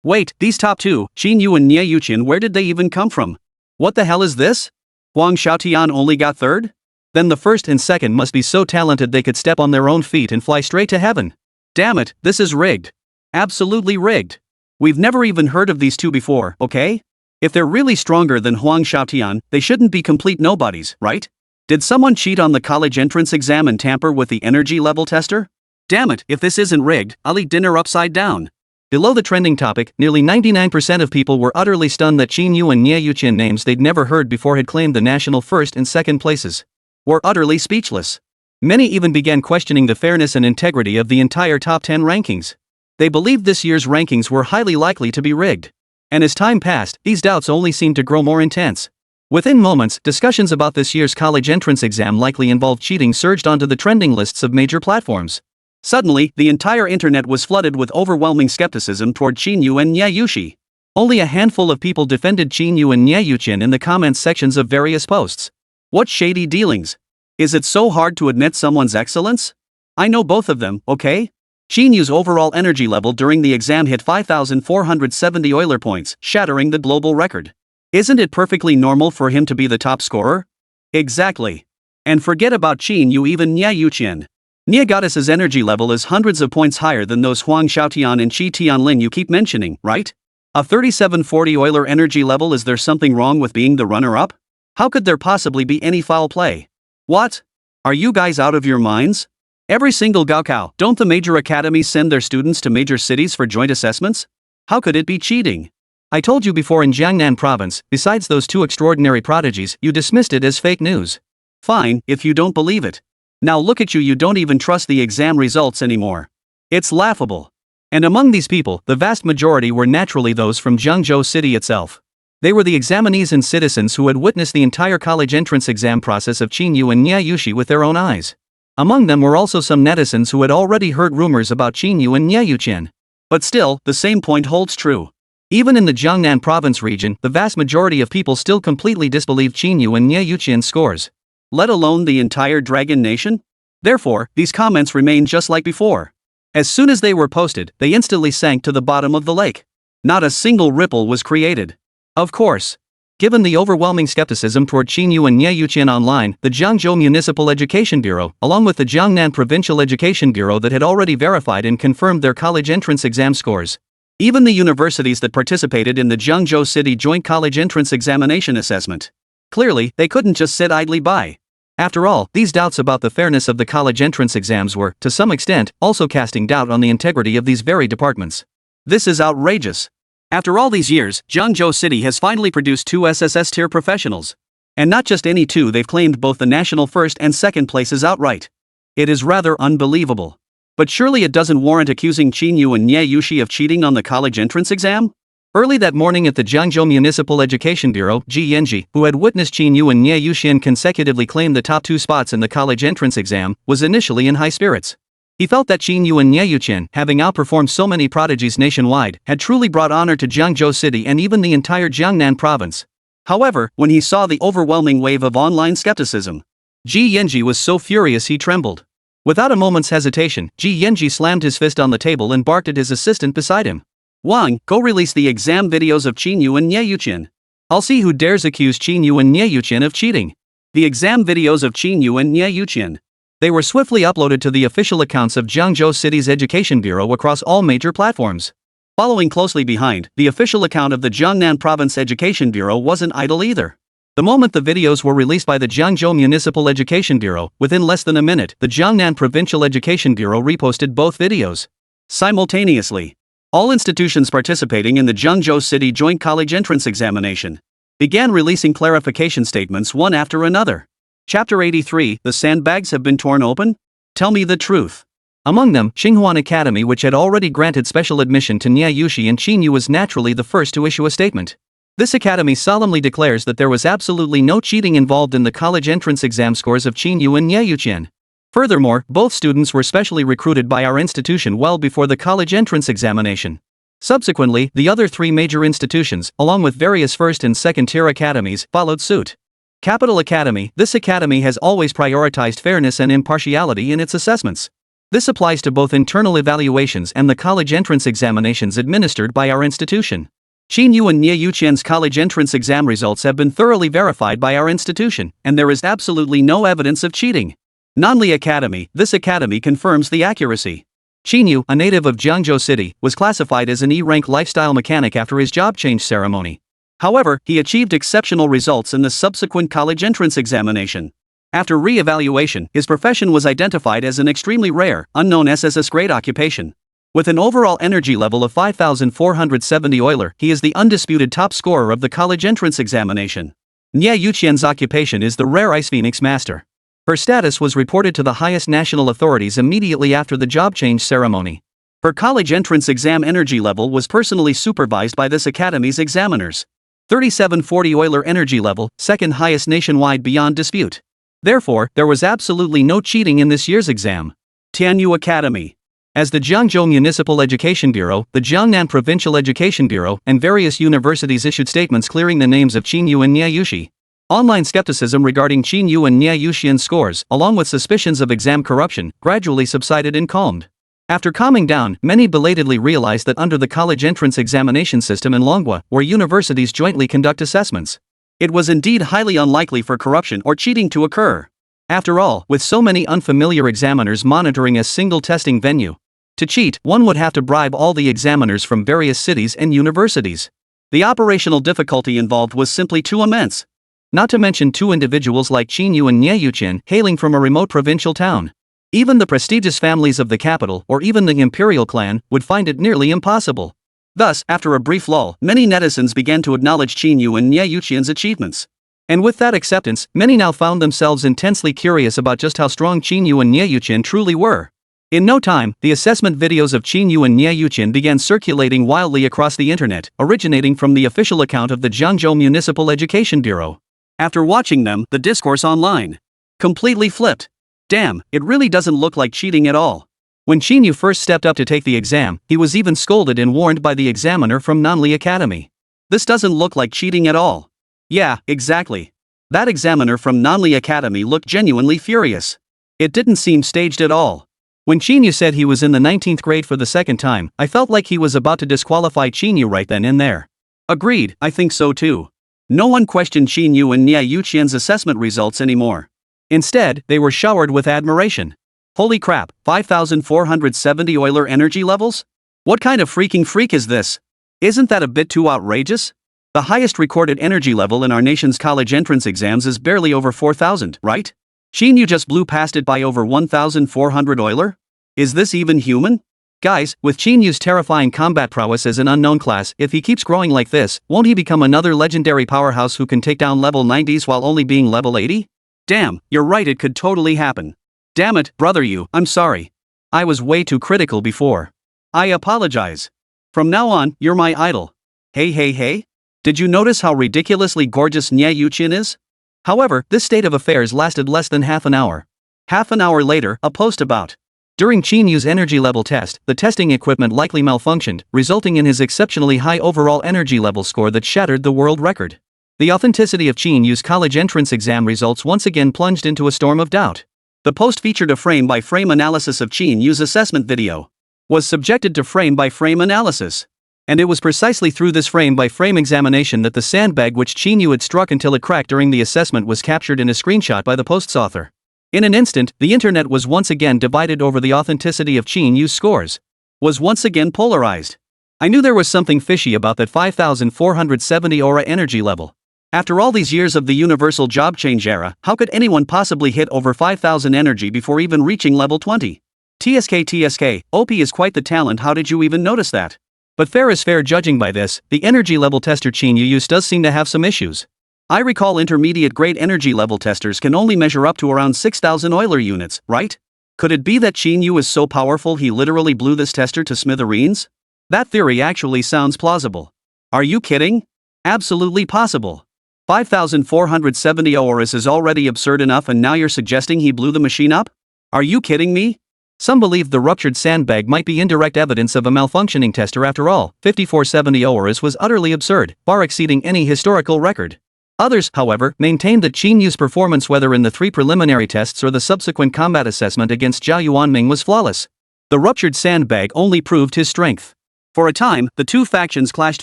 wait, these top 2, Qín Yǔ and Niè Yǔqiān, where did they even come from? What the hell is this? Huang Xiaotian only got third? Then the first and second must be so talented they could step on their own feet and fly straight to heaven. Damn it, this is rigged. Absolutely rigged. We've never even heard of these two before, okay? If they're really stronger than Huang Xiaotian, they shouldn't be complete nobodies, right? Did someone cheat on the college entrance exam and tamper with the energy level tester? Damn it, if this isn't rigged, I'll eat dinner upside down. Below the trending topic, nearly 99% of people were utterly stunned that Qín Yǔ and Niè Yǔqiān, names they'd never heard before, had claimed the national first and second places. Were utterly speechless. Many even began questioning the fairness and integrity of the entire top 10 rankings. They believed this year's rankings were highly likely to be rigged. And as time passed, these doubts only seemed to grow more intense. Within moments, discussions about this year's college entrance exam likely involved cheating surged onto the trending lists of major platforms. Suddenly, the entire internet was flooded with overwhelming skepticism toward Qín Yǔ and Niè Yǔqiān. Only a handful of people defended Qín Yǔ and Niè Yǔqiān in the comments sections of various posts. What shady dealings? Is it so hard to admit someone's excellence? I know both of them, okay? Qín Yǔ's overall energy level during the exam hit 5,470 Euler points, shattering the global record. Isn't it perfectly normal for him to be the top scorer? Exactly. And forget about Qín Yǔ, even Niè Yǔqiān. Niè Goddess's energy level is hundreds of points higher than those Huang Xiaotian and Qi Tianlin you keep mentioning, right? A 3740 Euler energy level, is there something wrong with being the runner-up? How could there possibly be any foul play? What? Are you guys out of your minds? Every single Gaokao, don't the major academies send their students to major cities for joint assessments? How could it be cheating? I told you before, in Jiangnan province, besides those 2 extraordinary prodigies, you dismissed it as fake news. Fine, if you don't believe it. Now look at you, you don't even trust the exam results anymore. It's laughable. And among these people, the vast majority were naturally those from Jiangzhou city itself. They were the examinees and citizens who had witnessed the entire college entrance exam process of Qín Yǔ and Niè Yǔqiān with their own eyes. Among them were also some netizens who had already heard rumors about Qín Yǔ and Niè Yǔqiān. But still, the same point holds true. Even in the Jiangnan province region, the vast majority of people still completely disbelieved Qín Yǔ and Niè Yǔqiān's scores. Let alone the entire Dragon Nation? Therefore, these comments remained just like before. As soon as they were posted, they instantly sank to the bottom of the lake. Not a single ripple was created. Of course. Given the overwhelming skepticism toward Qín Yǔ and Niè Yǔqiān online, the Jiangzhou Municipal Education Bureau, along with the Jiangnan Provincial Education Bureau that had already verified and confirmed their college entrance exam scores. Even the universities that participated in the Jiangzhou City Joint College Entrance Examination Assessment. Clearly, they couldn't just sit idly by. After all, these doubts about the fairness of the college entrance exams were, to some extent, also casting doubt on the integrity of these very departments. This is outrageous. After all these years, Jiangzhou City has finally produced 2 SSS-tier professionals. And not just any 2, they've claimed both the national first and second places outright. It is rather unbelievable. But surely it doesn't warrant accusing Qín Yǔ and Niè Yǔqiān of cheating on the college entrance exam? Early that morning at the Jiangzhou Municipal Education Bureau, Ji Yanji, who had witnessed Qín Yǔ and Niè Yǔqiān consecutively claim the top 2 spots in the college entrance exam, was initially in high spirits. He felt that Qín Yǔ and Niè Yǔqiān, having outperformed so many prodigies nationwide, had truly brought honor to Jiangzhou City and even the entire Jiangnan province. However, when he saw the overwhelming wave of online skepticism, Ji Yanji was so furious he trembled. Without a moment's hesitation, Ji Yanji slammed his fist on the table and barked at his assistant beside him. Wang, go release the exam videos of Qín Yǔ and Niè Yǔqiān. I'll see who dares accuse Qín Yǔ and Niè Yǔqiān of cheating. The exam videos of Qín Yǔ and Niè Yǔqiān. They were swiftly uploaded to the official accounts of Jiangzhou City's Education Bureau across all major platforms. Following closely behind, the official account of the Jiangnan Province Education Bureau wasn't idle either. The moment the videos were released by the Jiangzhou Municipal Education Bureau, within less than a minute, the Jiangnan Provincial Education Bureau reposted both videos. Simultaneously. All institutions participating in the Zhengzhou City Joint College Entrance Examination began releasing clarification statements one after another. Chapter 83, The Sandbags Have Been Torn Open? Tell me the truth. Among them, Xinhuan Academy, which had already granted special admission to Niè Yǔqiān Qín Yǔ, was naturally the first to issue a statement. This academy solemnly declares that there was absolutely no cheating involved in the college entrance exam scores of Qín Yǔ and Niè Yǔqiān. Furthermore, both students were specially recruited by our institution well before the college entrance examination. Subsequently, the other three major institutions, along with various first and second-tier academies, followed suit. Capital Academy. This academy has always prioritized fairness and impartiality in its assessments. This applies to both internal evaluations and the college entrance examinations administered by our institution. Qín Yǔ and Niè Yǔqiān's college entrance exam results have been thoroughly verified by our institution, and there is absolutely no evidence of cheating. Nanli Academy. This academy confirms the accuracy. Qín Yǔ, a native of Zhengzhou City, was classified as an E-rank lifestyle mechanic after his job change ceremony. However, he achieved exceptional results in the subsequent college entrance examination. After re-evaluation, his profession was identified as an extremely rare, unknown SS-grade occupation. With an overall energy level of 5,470 Euler, he is the undisputed top scorer of the college entrance examination. Niè Yǔqiān's occupation is the rare Ice Phoenix Master. Her status was reported to the highest national authorities immediately after the job change ceremony. Her college entrance exam energy level was personally supervised by this academy's examiners. 3740 Euler energy level, second highest nationwide beyond dispute. Therefore, there was absolutely no cheating in this year's exam. Tianyu Academy. As the Zhengzhou Municipal Education Bureau, the Jiangnan Provincial Education Bureau, and various universities issued statements clearing the names of Qín Yǔ and Niè Yǔqiān. Online skepticism regarding Qín Yǔ and Niè Yǔqiān's scores, along with suspicions of exam corruption, gradually subsided and calmed. After calming down, many belatedly realized that under the college entrance examination system in Manhwa, where universities jointly conduct assessments, it was indeed highly unlikely for corruption or cheating to occur. After all, with so many unfamiliar examiners monitoring a single testing venue, to cheat, one would have to bribe all the examiners from various cities and universities. The operational difficulty involved was simply too immense. Not to mention two individuals like Qín Yǔ and Niè Yǔqiān hailing from a remote provincial town. Even the prestigious families of the capital, or even the imperial clan, would find it nearly impossible. Thus, after a brief lull, many netizens began to acknowledge Qín Yǔ and Niè Yǔqiān's achievements. And with that acceptance, many now found themselves intensely curious about just how strong Qín Yǔ and Niè Yǔqiān truly were. In no time, the assessment videos of Qín Yǔ and Niè Yǔqiān began circulating wildly across the internet, originating from the official account of the Zhengzhou Municipal Education Bureau. After watching them, the discourse online completely flipped. Damn, it really doesn't look like cheating at all. When Qín Yǔ first stepped up to take the exam, he was even scolded and warned by the examiner from Nanli Academy. This doesn't look like cheating at all. Yeah, exactly. That examiner from Nanli Academy looked genuinely furious. It didn't seem staged at all. When Qín Yǔ said he was in the 19th grade for the second time, I felt like he was about to disqualify Qín Yǔ right then and there. Agreed, I think so too. No one questioned Qín Yǔ and Niè Yǔqiān's assessment results anymore. Instead, they were showered with admiration. Holy crap, 5,470 Euler energy levels? What kind of freaking freak is this? Isn't that a bit too outrageous? The highest recorded energy level in our nation's college entrance exams is barely over 4,000, right? Qín Yǔ just blew past it by over 1,400 Euler? Is this even human? Guys, with Qín Yǔ's terrifying combat prowess as an unknown class, if he keeps growing like this, won't he become another legendary powerhouse who can take down level 90s while only being level 80? Damn, you're right, it could totally happen. Damn it, brother Yǔ, I'm sorry. I was way too critical before. I apologize. From now on, you're my idol. Hey. Did you notice how ridiculously gorgeous Niè Yǔqiān is? However, this state of affairs lasted less than half an hour. Half an hour later, a post about. During Qín Yǔ's energy level test, the testing equipment likely malfunctioned, resulting in his exceptionally high overall energy level score that shattered the world record. The authenticity of Qín Yǔ's college entrance exam results once again plunged into a storm of doubt. The post featured a frame-by-frame analysis of Qín Yǔ's assessment video. Was subjected to frame-by-frame analysis. And it was precisely through this frame-by-frame examination that the sandbag which Qín Yǔ had struck until it cracked during the assessment was captured in a screenshot by the post's author. In an instant, the internet was once again divided over the authenticity of Qín Yǔ's scores. Was once again polarized. I knew there was something fishy about that 5,470 aura energy level. After all these years of the universal job change era, how could anyone possibly hit over 5,000 energy before even reaching level 20? TSK, OP is quite the talent, how did you even notice that? But fair is fair. Judging by this, the energy level tester Qín Yǔ does seem to have some issues. I recall intermediate grade energy level testers can only measure up to around 6,000 Euler units, right? Could it be that Qín Yǔ is so powerful he literally blew this tester to smithereens? That theory actually sounds plausible. Are you kidding? Absolutely possible. 5,470 Euros is already absurd enough, and now you're suggesting he blew the machine up? Are you kidding me? Some believe the ruptured sandbag might be indirect evidence of a malfunctioning tester after all. 5,470 Euros was utterly absurd, far exceeding any historical record. Others, however, maintained that Qín Yǔ's performance, whether in the 3 preliminary tests or the subsequent combat assessment against Zhao Yuanming, was flawless. The ruptured sandbag only proved his strength. For a time, the two factions clashed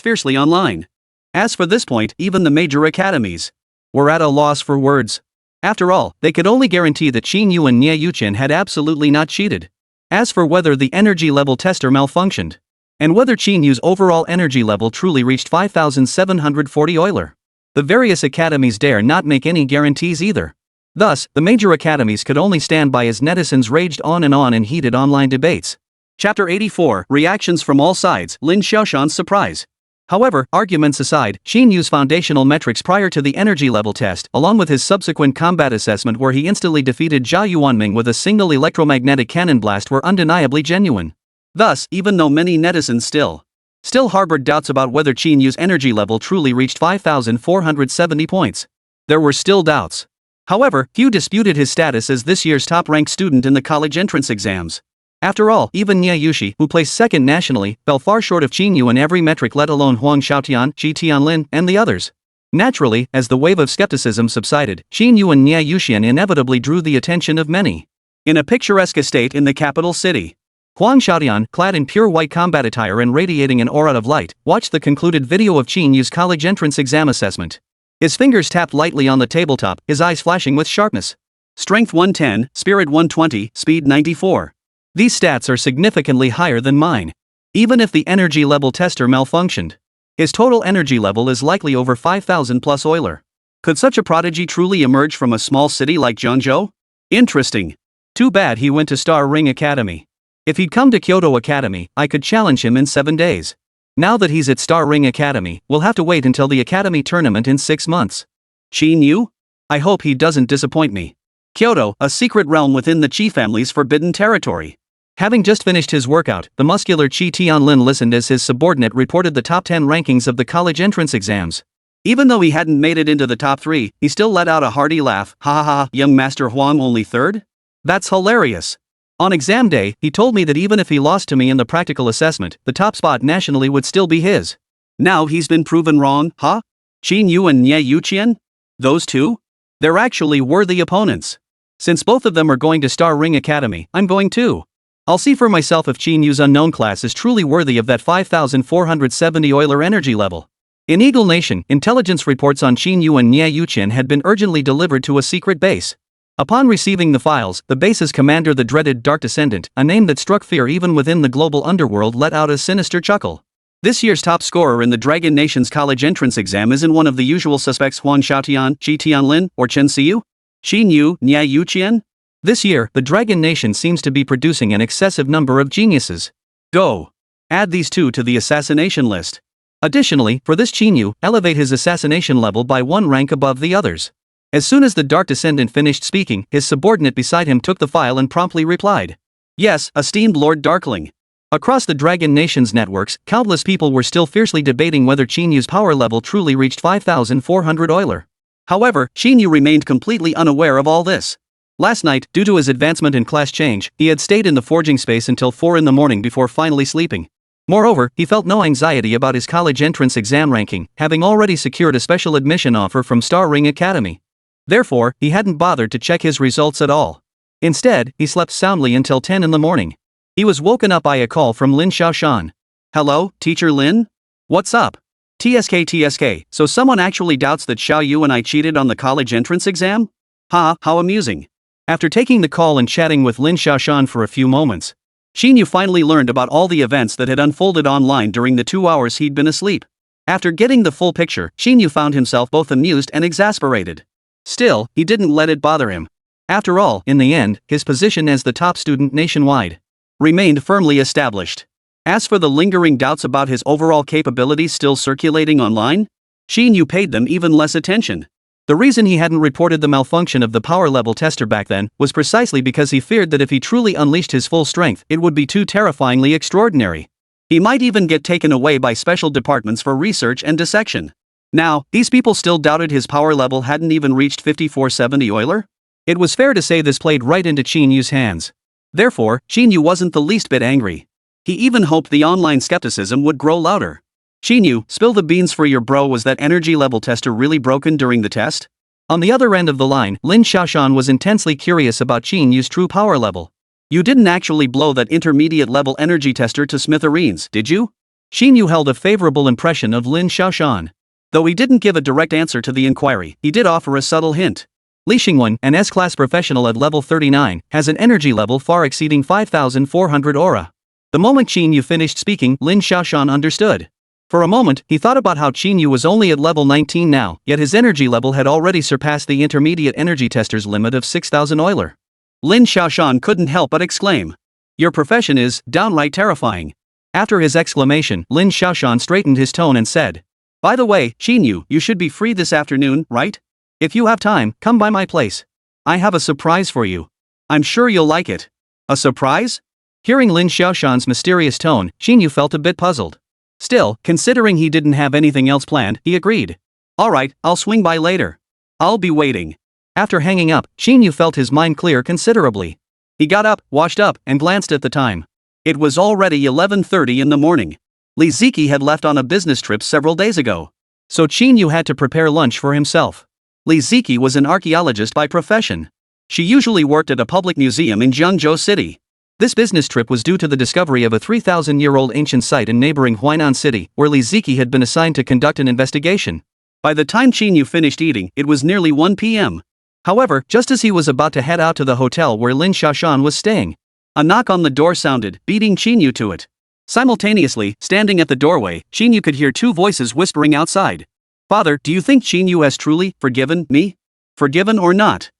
fiercely online. As for this point, even the major academies were at a loss for words. After all, they could only guarantee that Qín Yǔ and Niè Yǔqiān had absolutely not cheated. As for whether the energy level tester malfunctioned, and whether Qín Yǔ's overall energy level truly reached 5,740 Euler, the various academies dare not make any guarantees either. Thus, the major academies could only stand by as netizens raged on in heated online debates. Chapter 84, Reactions from All Sides. Lin Xiaoshan's surprise. However, arguments aside, Qín Yǔ's foundational metrics prior to the energy level test, along with his subsequent combat assessment where he instantly defeated Zhao Yuanming with a single electromagnetic cannon blast, were undeniably genuine. Thus, even though many netizens still harbored doubts about whether Qín Yǔ's energy level truly reached 5,470 points, there were still doubts. However, few disputed his status as this year's top-ranked student in the college entrance exams. After all, even Niè Yǔ, who placed second nationally, fell far short of Qín Yǔ in every metric, let alone Huang Xiaotian, Ji Tianlin, and the others. Naturally, as the wave of skepticism subsided, Qín Yǔ and Niè Yǔqiān inevitably drew the attention of many. In a picturesque estate in the capital city, Huang Xiaotian, clad in pure white combat attire and radiating an aura of light, watched the concluded video of Qín Yǔ's college entrance exam assessment. His fingers tapped lightly on the tabletop, his eyes flashing with sharpness. Strength 110, Spirit 120, Speed 94. These stats are significantly higher than mine. Even if the energy level tester malfunctioned, his total energy level is likely over 5,000 plus Euler. Could such a prodigy truly emerge from a small city like Zhengzhou? Interesting. Too bad he went to Star Ring Academy. If he'd come to Kyoto Academy, I could challenge him in 7 days. Now that he's at Star Ring Academy, we'll have to wait until the Academy tournament in 6 months. Qín Yǔ? I hope he doesn't disappoint me. Kyoto, a secret realm within the Qi family's forbidden territory. Having just finished his workout, the muscular Ji Tianlin listened as his subordinate reported the top 10 rankings of the college entrance exams. Even though he hadn't made it into the top 3, he still let out a hearty laugh. Ha ha ha, young Master Huang only third? That's hilarious. On exam day, he told me that even if he lost to me in the practical assessment, the top spot nationally would still be his. Now he's been proven wrong, huh? Qín Yǔ and Niè Yǔqiān? Those two? They're actually worthy opponents. Since both of them are going to Star Ring Academy, I'm going too. I'll see for myself if Qín Yǔ's unknown class is truly worthy of that 5,470 Euler energy level. In Eagle Nation, intelligence reports on Qín Yǔ and Niè Yǔqiān had been urgently delivered to a secret base. Upon receiving the files, the base's commander, the dreaded Dark Descendant, a name that struck fear even within the global underworld, let out a sinister chuckle. This year's top scorer in the Dragon Nation's college entrance exam isn't one of the usual suspects: Huang Xiaotian, Ji Tianlin, or Chen Xiu? Qín Yǔ, Niè Yǔqiān? This year, the Dragon Nation seems to be producing an excessive number of geniuses. Go. Add these two to the assassination list. Additionally, for this Qín Yǔ, elevate his assassination level by 1 rank above the others. As soon as the Dark Descendant finished speaking, his subordinate beside him took the file and promptly replied. Yes, esteemed Lord Darkling. Across the Dragon Nation's networks, countless people were still fiercely debating whether Qín Yǔ's power level truly reached 5,400 Euler. However, Qín Yǔ remained completely unaware of all this. Last night, due to his advancement in class change, he had stayed in the forging space until 4 in the morning before finally sleeping. Moreover, he felt no anxiety about his college entrance exam ranking, having already secured a special admission offer from Star Ring Academy. Therefore, he hadn't bothered to check his results at all. Instead, he slept soundly until 10 in the morning. He was woken up by a call from Lin Xiaoshan. Hello, Teacher Lin? What's up? TSK, so someone actually doubts that Xiao Yu and I cheated on the college entrance exam? Ha, how amusing. After taking the call and chatting with Lin Xiaoshan for a few moments, Qín Yǔ finally learned about all the events that had unfolded online during the 2 hours he'd been asleep. After getting the full picture, Qín Yǔ found himself both amused and exasperated. Still, he didn't let it bother him. After all, in the end, his position as the top student nationwide remained firmly established. As for the lingering doubts about his overall capabilities still circulating online, Qín Yǔ paid them even less attention. The reason he hadn't reported the malfunction of the power level tester back then was precisely because he feared that if he truly unleashed his full strength, it would be too terrifyingly extraordinary. He might even get taken away by special departments for research and dissection. Now, these people still doubted his power level hadn't even reached 5470 Euler? It was fair to say this played right into Qín Yǔ's hands. Therefore, Qín Yǔ wasn't the least bit angry. He even hoped the online skepticism would grow louder. Qín Yǔ, spill the beans for your bro. Was that energy level tester really broken during the test? On the other end of the line, Lin Xiaoshan was intensely curious about Qín Yǔ's true power level. You didn't actually blow that intermediate level energy tester to smithereens, did you? Qín Yǔ held a favorable impression of Lin Xiaoshan. Though he didn't give a direct answer to the inquiry, he did offer a subtle hint. Li Xingwen, an S-class professional at level 39, has an energy level far exceeding 5,400 aura. The moment Qín Yǔ finished speaking, Lin Xiaoshan understood. For a moment, he thought about how Qín Yǔ was only at level 19 now, yet his energy level had already surpassed the intermediate energy tester's limit of 6,000 Euler. Lin Xiaoshan couldn't help but exclaim. Your profession is downright terrifying. After his exclamation, Lin Xiaoshan straightened his tone and said, by the way, Qín Yǔ, you should be free this afternoon, right? If you have time, come by my place. I have a surprise for you. I'm sure you'll like it. A surprise? Hearing Lin Xiaoshan's mysterious tone, Qín Yǔ felt a bit puzzled. Still, considering he didn't have anything else planned, he agreed. Alright, I'll swing by later. I'll be waiting. After hanging up, Qín Yǔ felt his mind clear considerably. He got up, washed up, and glanced at the time. It was already 11:30 in the morning. Li Ziqi had left on a business trip several days ago. So Qín Yǔ had to prepare lunch for himself. Li Ziqi was an archaeologist by profession. She usually worked at a public museum in Jiangzhou City. This business trip was due to the discovery of a 3,000-year-old ancient site in neighboring Huainan City, where Li Ziqi had been assigned to conduct an investigation. By the time Qín Yǔ finished eating, it was nearly 1 p.m. However, just as he was about to head out to the hotel where Lin Xiaoshan was staying, a knock on the door sounded, beating Qín Yǔ to it. Simultaneously, standing at the doorway, Qín Yǔ could hear two voices whispering outside. Father, do you think Qín Yǔ has truly forgiven me? Forgiven or not?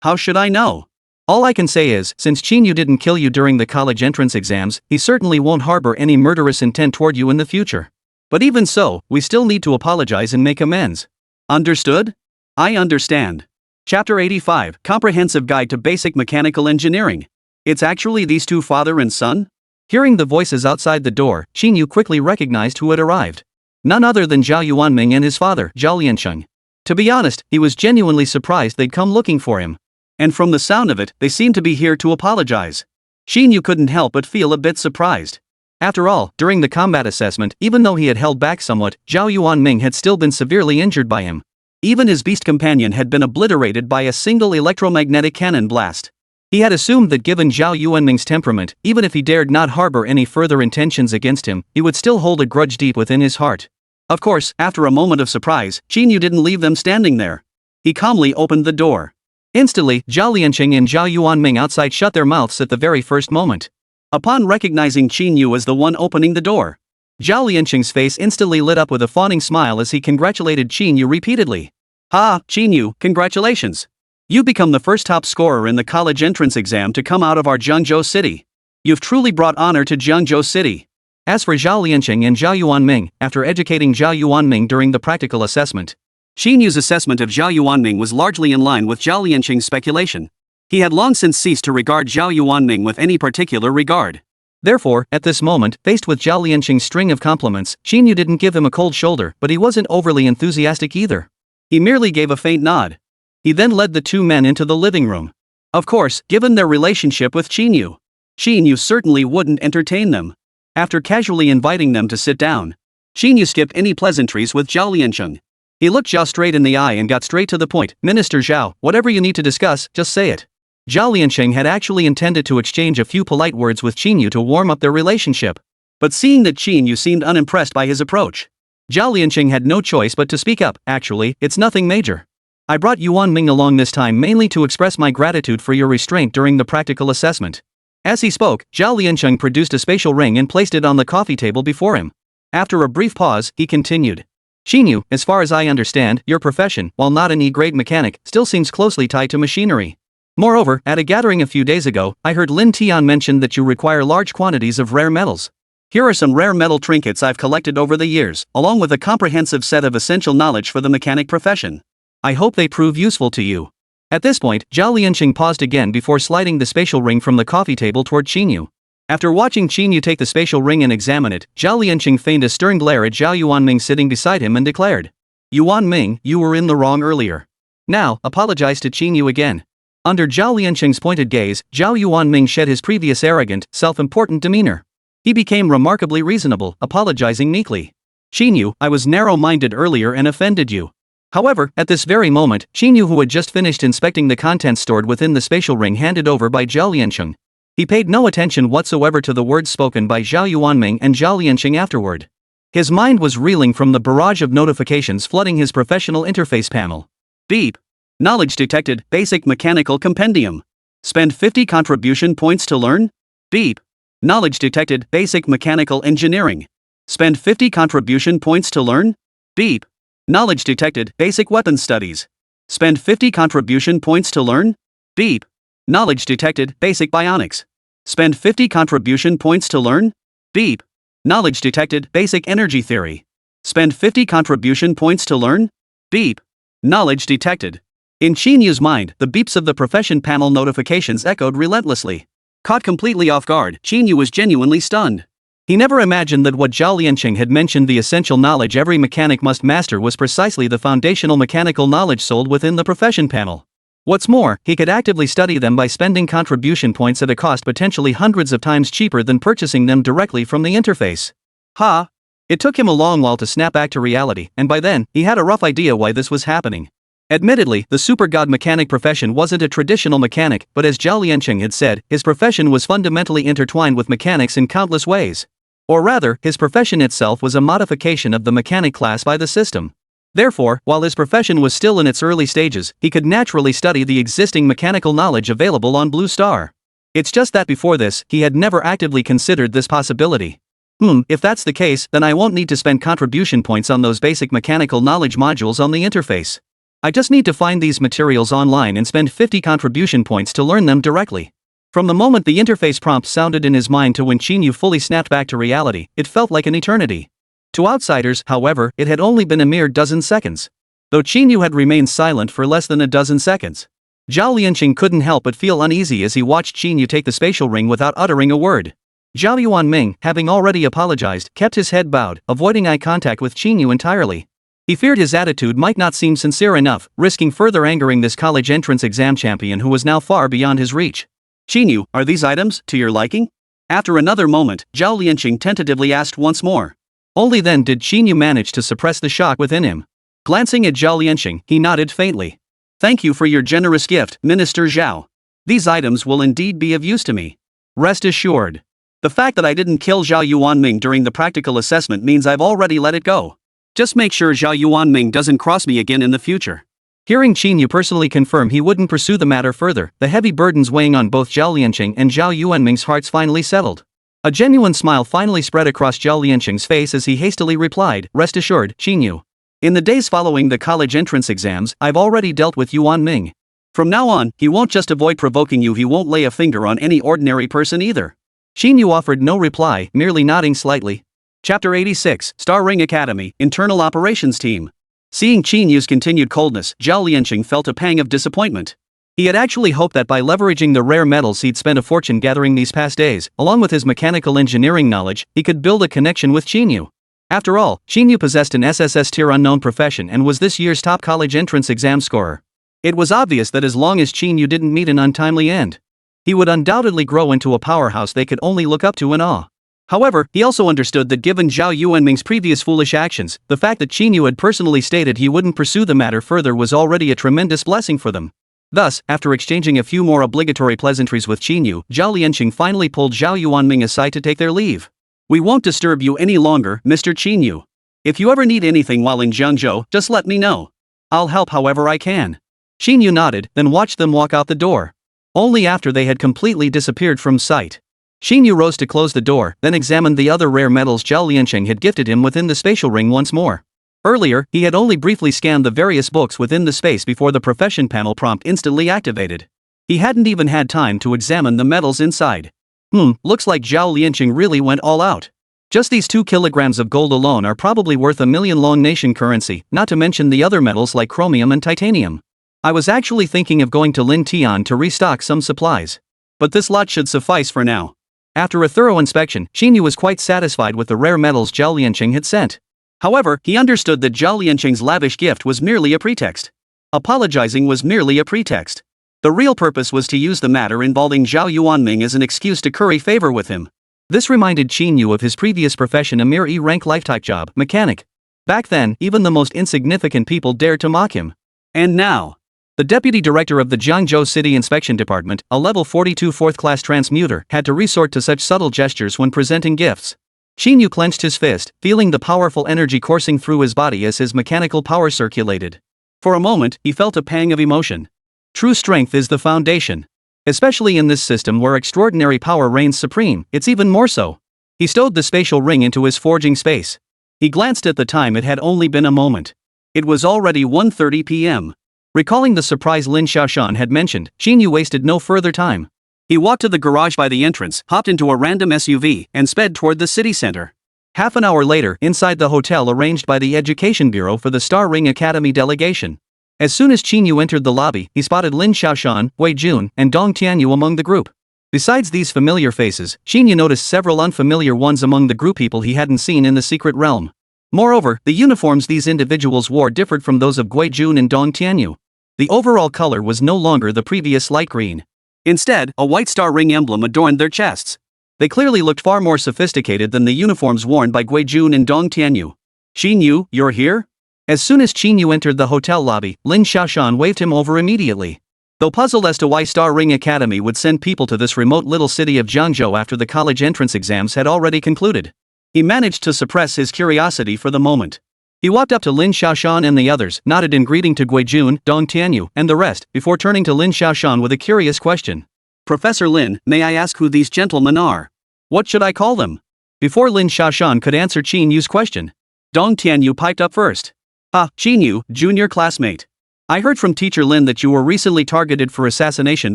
How should I know? All I can say is, since Qín Yǔ didn't kill you during the college entrance exams, he certainly won't harbor any murderous intent toward you in the future. But even so, we still need to apologize and make amends. Understood? I understand. Chapter 85, Comprehensive Guide to Basic Mechanical Engineering. It's actually these two, father and son? Hearing the voices outside the door, Qín Yǔ quickly recognized who had arrived. None other than Zhao Yuanming and his father, Zhao Liancheng. To be honest, he was genuinely surprised they'd come looking for him. And from the sound of it, they seemed to be here to apologize. Qín Yǔ couldn't help but feel a bit surprised. After all, during the combat assessment, even though he had held back somewhat, Zhao Yuanming had still been severely injured by him. Even his beast companion had been obliterated by a single electromagnetic cannon blast. He had assumed that given Zhao Yuanming's temperament, even if he dared not harbor any further intentions against him, he would still hold a grudge deep within his heart. Of course, after a moment of surprise, Qín Yǔ didn't leave them standing there. He calmly opened the door. Instantly, Zhao Liancheng and Zhao Yuanming outside shut their mouths at the very first moment. Upon recognizing Qín Yǔ as the one opening the door, Zhao Liancheng's face instantly lit up with a fawning smile as he congratulated Qín Yǔ repeatedly. Ha, Qín Yǔ, congratulations! You've become the first top scorer in the college entrance exam to come out of our Jiangzhou City. You've truly brought honor to Jiangzhou City. As for Zhao Liancheng and Zhao Yuanming, after educating Zhao Yuanming during the practical assessment, Qín Yǔ's assessment of Zhao Yuanming was largely in line with Zhao Liancheng's speculation. He had long since ceased to regard Zhao Yuanming with any particular regard. Therefore, at this moment, faced with Zhao Liancheng's string of compliments, Qín Yǔ didn't give him a cold shoulder, but he wasn't overly enthusiastic either. He merely gave a faint nod. He then led the two men into the living room. Of course, given their relationship with Qín Yǔ certainly wouldn't entertain them. After casually inviting them to sit down, Qín Yǔ skipped any pleasantries with Zhao Liancheng. He looked Zhao straight in the eye and got straight to the point. Minister Zhao, whatever you need to discuss, just say it. Zhao Liancheng had actually intended to exchange a few polite words with Qín Yǔ to warm up their relationship. But seeing that Qín Yǔ seemed unimpressed by his approach, Zhao Liancheng had no choice but to speak up. Actually, it's nothing major. I brought Yuanming along this time mainly to express my gratitude for your restraint during the practical assessment. As he spoke, Zhao Liancheng produced a spatial ring and placed it on the coffee table before him. After a brief pause, he continued. Qín Yǔ, as far as I understand, your profession, while not an E-grade mechanic, still seems closely tied to machinery. Moreover, at a gathering a few days ago, I heard Lin Tian mention that you require large quantities of rare metals. Here are some rare metal trinkets I've collected over the years, along with a comprehensive set of essential knowledge for the mechanic profession. I hope they prove useful to you. At this point, Zhao Lianqing paused again before sliding the spatial ring from the coffee table toward Qín Yǔ. After watching Qín Yǔ take the spatial ring and examine it, Zhao Lianqing feigned a stern glare at Zhao Yuanming sitting beside him and declared, "Yuanming, you were in the wrong earlier. Now, apologize to Qín Yǔ again." Under Zhao Lianqing's pointed gaze, Zhao Yuanming shed his previous arrogant, self-important demeanor. He became remarkably reasonable, apologizing meekly. "Qín Yǔ, I was narrow-minded earlier and offended you." However, at this very moment, Qín Yǔ, who had just finished inspecting the contents stored within the spatial ring handed over by Zhao Lianqing, he paid no attention whatsoever to the words spoken by Zhao Yuanming and Zhao Lianqing afterward. His mind was reeling from the barrage of notifications flooding his professional interface panel. Beep. Knowledge detected, basic mechanical compendium. Spend 50 contribution points to learn? Beep. Knowledge detected, basic mechanical engineering. Spend 50 contribution points to learn? Beep. Knowledge detected, basic weapons studies. Spend 50 contribution points to learn? Beep. Knowledge detected, basic bionics. Spend 50 contribution points to learn? Beep. Knowledge detected, basic energy theory. Spend 50 contribution points to learn? Beep. Knowledge detected. In Qín Yǔ's mind, the beeps of the profession panel notifications echoed relentlessly. Caught completely off guard, Qín Yǔ was genuinely stunned. He never imagined that what Zhao Lianqing had mentioned, the essential knowledge every mechanic must master, was precisely the foundational mechanical knowledge sold within the profession panel. What's more, he could actively study them by spending contribution points at a cost potentially hundreds of times cheaper than purchasing them directly from the interface. Ha! It took him a long while to snap back to reality, and by then, he had a rough idea why this was happening. Admittedly, the super god mechanic profession wasn't a traditional mechanic, but as Zhao Lianqing had said, his profession was fundamentally intertwined with mechanics in countless ways. Or rather, his profession itself was a modification of the mechanic class by the system. Therefore, while his profession was still in its early stages, he could naturally study the existing mechanical knowledge available on Blue Star. It's just that before this, he had never actively considered this possibility. If that's the case, then I won't need to spend contribution points on those basic mechanical knowledge modules on the interface. I just need to find these materials online and spend 50 contribution points to learn them directly. From the moment the interface prompt sounded in his mind to when Qín Yǔ fully snapped back to reality, it felt like an eternity. To outsiders, however, it had only been a mere dozen seconds. Though Qín Yǔ had remained silent for less than a dozen seconds, Zhao Lianqing couldn't help but feel uneasy as he watched Qín Yǔ take the spatial ring without uttering a word. Zhao Yuanming, having already apologized, kept his head bowed, avoiding eye contact with Qín Yǔ entirely. He feared his attitude might not seem sincere enough, risking further angering this college entrance exam champion who was now far beyond his reach. "Qín Yǔ, are these items to your liking?" After another moment, Zhao Lianqing tentatively asked once more. Only then did Qín Yǔ manage to suppress the shock within him. Glancing at Zhao Lianqing, he nodded faintly. "Thank you for your generous gift, Minister Zhao. These items will indeed be of use to me. Rest assured. The fact that I didn't kill Zhao Yuanming during the practical assessment means I've already let it go. Just make sure Zhao Yuanming doesn't cross me again in the future." Hearing Qín Yǔ personally confirm he wouldn't pursue the matter further, the heavy burdens weighing on both Zhao Lianqing and Zhao Yuanming's hearts finally settled. A genuine smile finally spread across Zhao Lianqing's face as he hastily replied, "Rest assured, Qín Yǔ. In the days following the college entrance exams, I've already dealt with Yuanming. From now on, he won't just avoid provoking you, he won't lay a finger on any ordinary person either." Qín Yǔ offered no reply, merely nodding slightly. Chapter 86, Star Ring Academy, Internal Operations Team. Seeing Qín Yǔ's continued coldness, Zhao Lianqing felt a pang of disappointment. He had actually hoped that by leveraging the rare metals he'd spent a fortune gathering these past days, along with his mechanical engineering knowledge, he could build a connection with Qín Yǔ. After all, Qín Yǔ possessed an SSS-tier unknown profession and was this year's top college entrance exam scorer. It was obvious that as long as Qín Yǔ didn't meet an untimely end, he would undoubtedly grow into a powerhouse they could only look up to in awe. However, he also understood that given Zhao Yuanming's previous foolish actions, the fact that Qín Yǔ had personally stated he wouldn't pursue the matter further was already a tremendous blessing for them. Thus, after exchanging a few more obligatory pleasantries with Qín Yǔ, Zhao Lianqing finally pulled Zhao Yuanming aside to take their leave. "We won't disturb you any longer, Mr. Qín Yǔ. If you ever need anything while in Jiangzhou, just let me know. I'll help however I can." Qín Yǔ nodded, then watched them walk out the door. Only after they had completely disappeared from sight, Qín Yǔ rose to close the door, then examined the other rare metals Zhao Lianqing had gifted him within the spatial ring once more. Earlier, he had only briefly scanned the various books within the space before the profession panel prompt instantly activated. He hadn't even had time to examine the metals inside. Looks like Zhao Lianqing really went all out. Just these 2 kilograms of gold alone are probably worth 1 million long nation currency, not to mention the other metals like chromium and titanium. I was actually thinking of going to Lin Tian to restock some supplies. But this lot should suffice for now. After a thorough inspection, Qín Yǔ was quite satisfied with the rare metals Zhao Lianqing had sent. However, he understood that Zhao Lianqing's lavish gift was merely a pretext. Apologizing was merely a pretext. The real purpose was to use the matter involving Zhao Yuanming as an excuse to curry favor with him. This reminded Qín Yǔ of his previous profession, a mere E-rank life-type job, mechanic. Back then, even the most insignificant people dared to mock him. And now, the deputy director of the Jiangzhou City Inspection Department, a level 42 fourth-class transmuter, had to resort to such subtle gestures when presenting gifts. Qín Yǔ clenched his fist, feeling the powerful energy coursing through his body as his mechanical power circulated. For a moment, he felt a pang of emotion. True strength is the foundation. Especially in this system where extraordinary power reigns supreme, it's even more so. He stowed the spatial ring into his forging space. He glanced at the time. It had only been a moment. It was already 1:30 p.m. Recalling the surprise Lin Xiaoshan had mentioned, Qín Yǔ wasted no further time. He walked to the garage by the entrance, hopped into a random SUV, and sped toward the city center. Half an hour later, inside the hotel arranged by the Education Bureau for the Star Ring Academy delegation. As soon as Qín Yǔ entered the lobby, he spotted Lin Xiaoshan, Wei Jun, and Dong Tianyu among the group. Besides these familiar faces, Qín Yǔ noticed several unfamiliar ones among the group, people he hadn't seen in the secret realm. Moreover, the uniforms these individuals wore differed from those of Wei Jun and Dong Tianyu. The overall color was no longer the previous light green. Instead, a white star ring emblem adorned their chests. They clearly looked far more sophisticated than the uniforms worn by Wei Jun and Dong Tianyu. "Qín Yǔ, you're here?" As soon as Qín Yǔ entered the hotel lobby, Lin Xiaoshan waved him over immediately. Though puzzled as to why Star Ring Academy would send people to this remote little city of Jiangzhou after the college entrance exams had already concluded, he managed to suppress his curiosity for the moment. He walked up to Lin Xiaoshan and the others, nodded in greeting to Wei Jun, Dong Tianyu, and the rest, before turning to Lin Xiaoshan with a curious question. "Professor Lin, may I ask who these gentlemen are? What should I call them?" Before Lin Xiaoshan could answer Qín Yǔ's question, Dong Tianyu piped up first. Qín Yǔ, junior classmate. I heard from Teacher Lin that you were recently targeted for assassination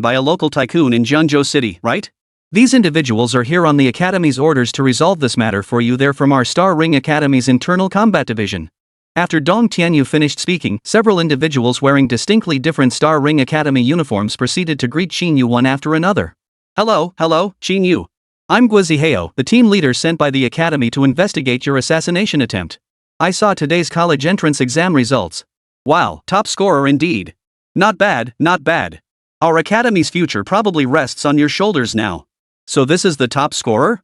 by a local tycoon in Jiangzhou City, right? These individuals are here on the Academy's orders to resolve this matter for you. They're from our Star Ring Academy's Internal Combat Division. After Dong Tianyu finished speaking, several individuals wearing distinctly different Star Ring Academy uniforms proceeded to greet Qín Yǔ one after another. Hello, Qín Yǔ. I'm Guiziheo, the team leader sent by the Academy to investigate your assassination attempt. I saw today's college entrance exam results. Wow, top scorer indeed. Not bad, not bad. Our Academy's future probably rests on your shoulders now. So this is the top scorer?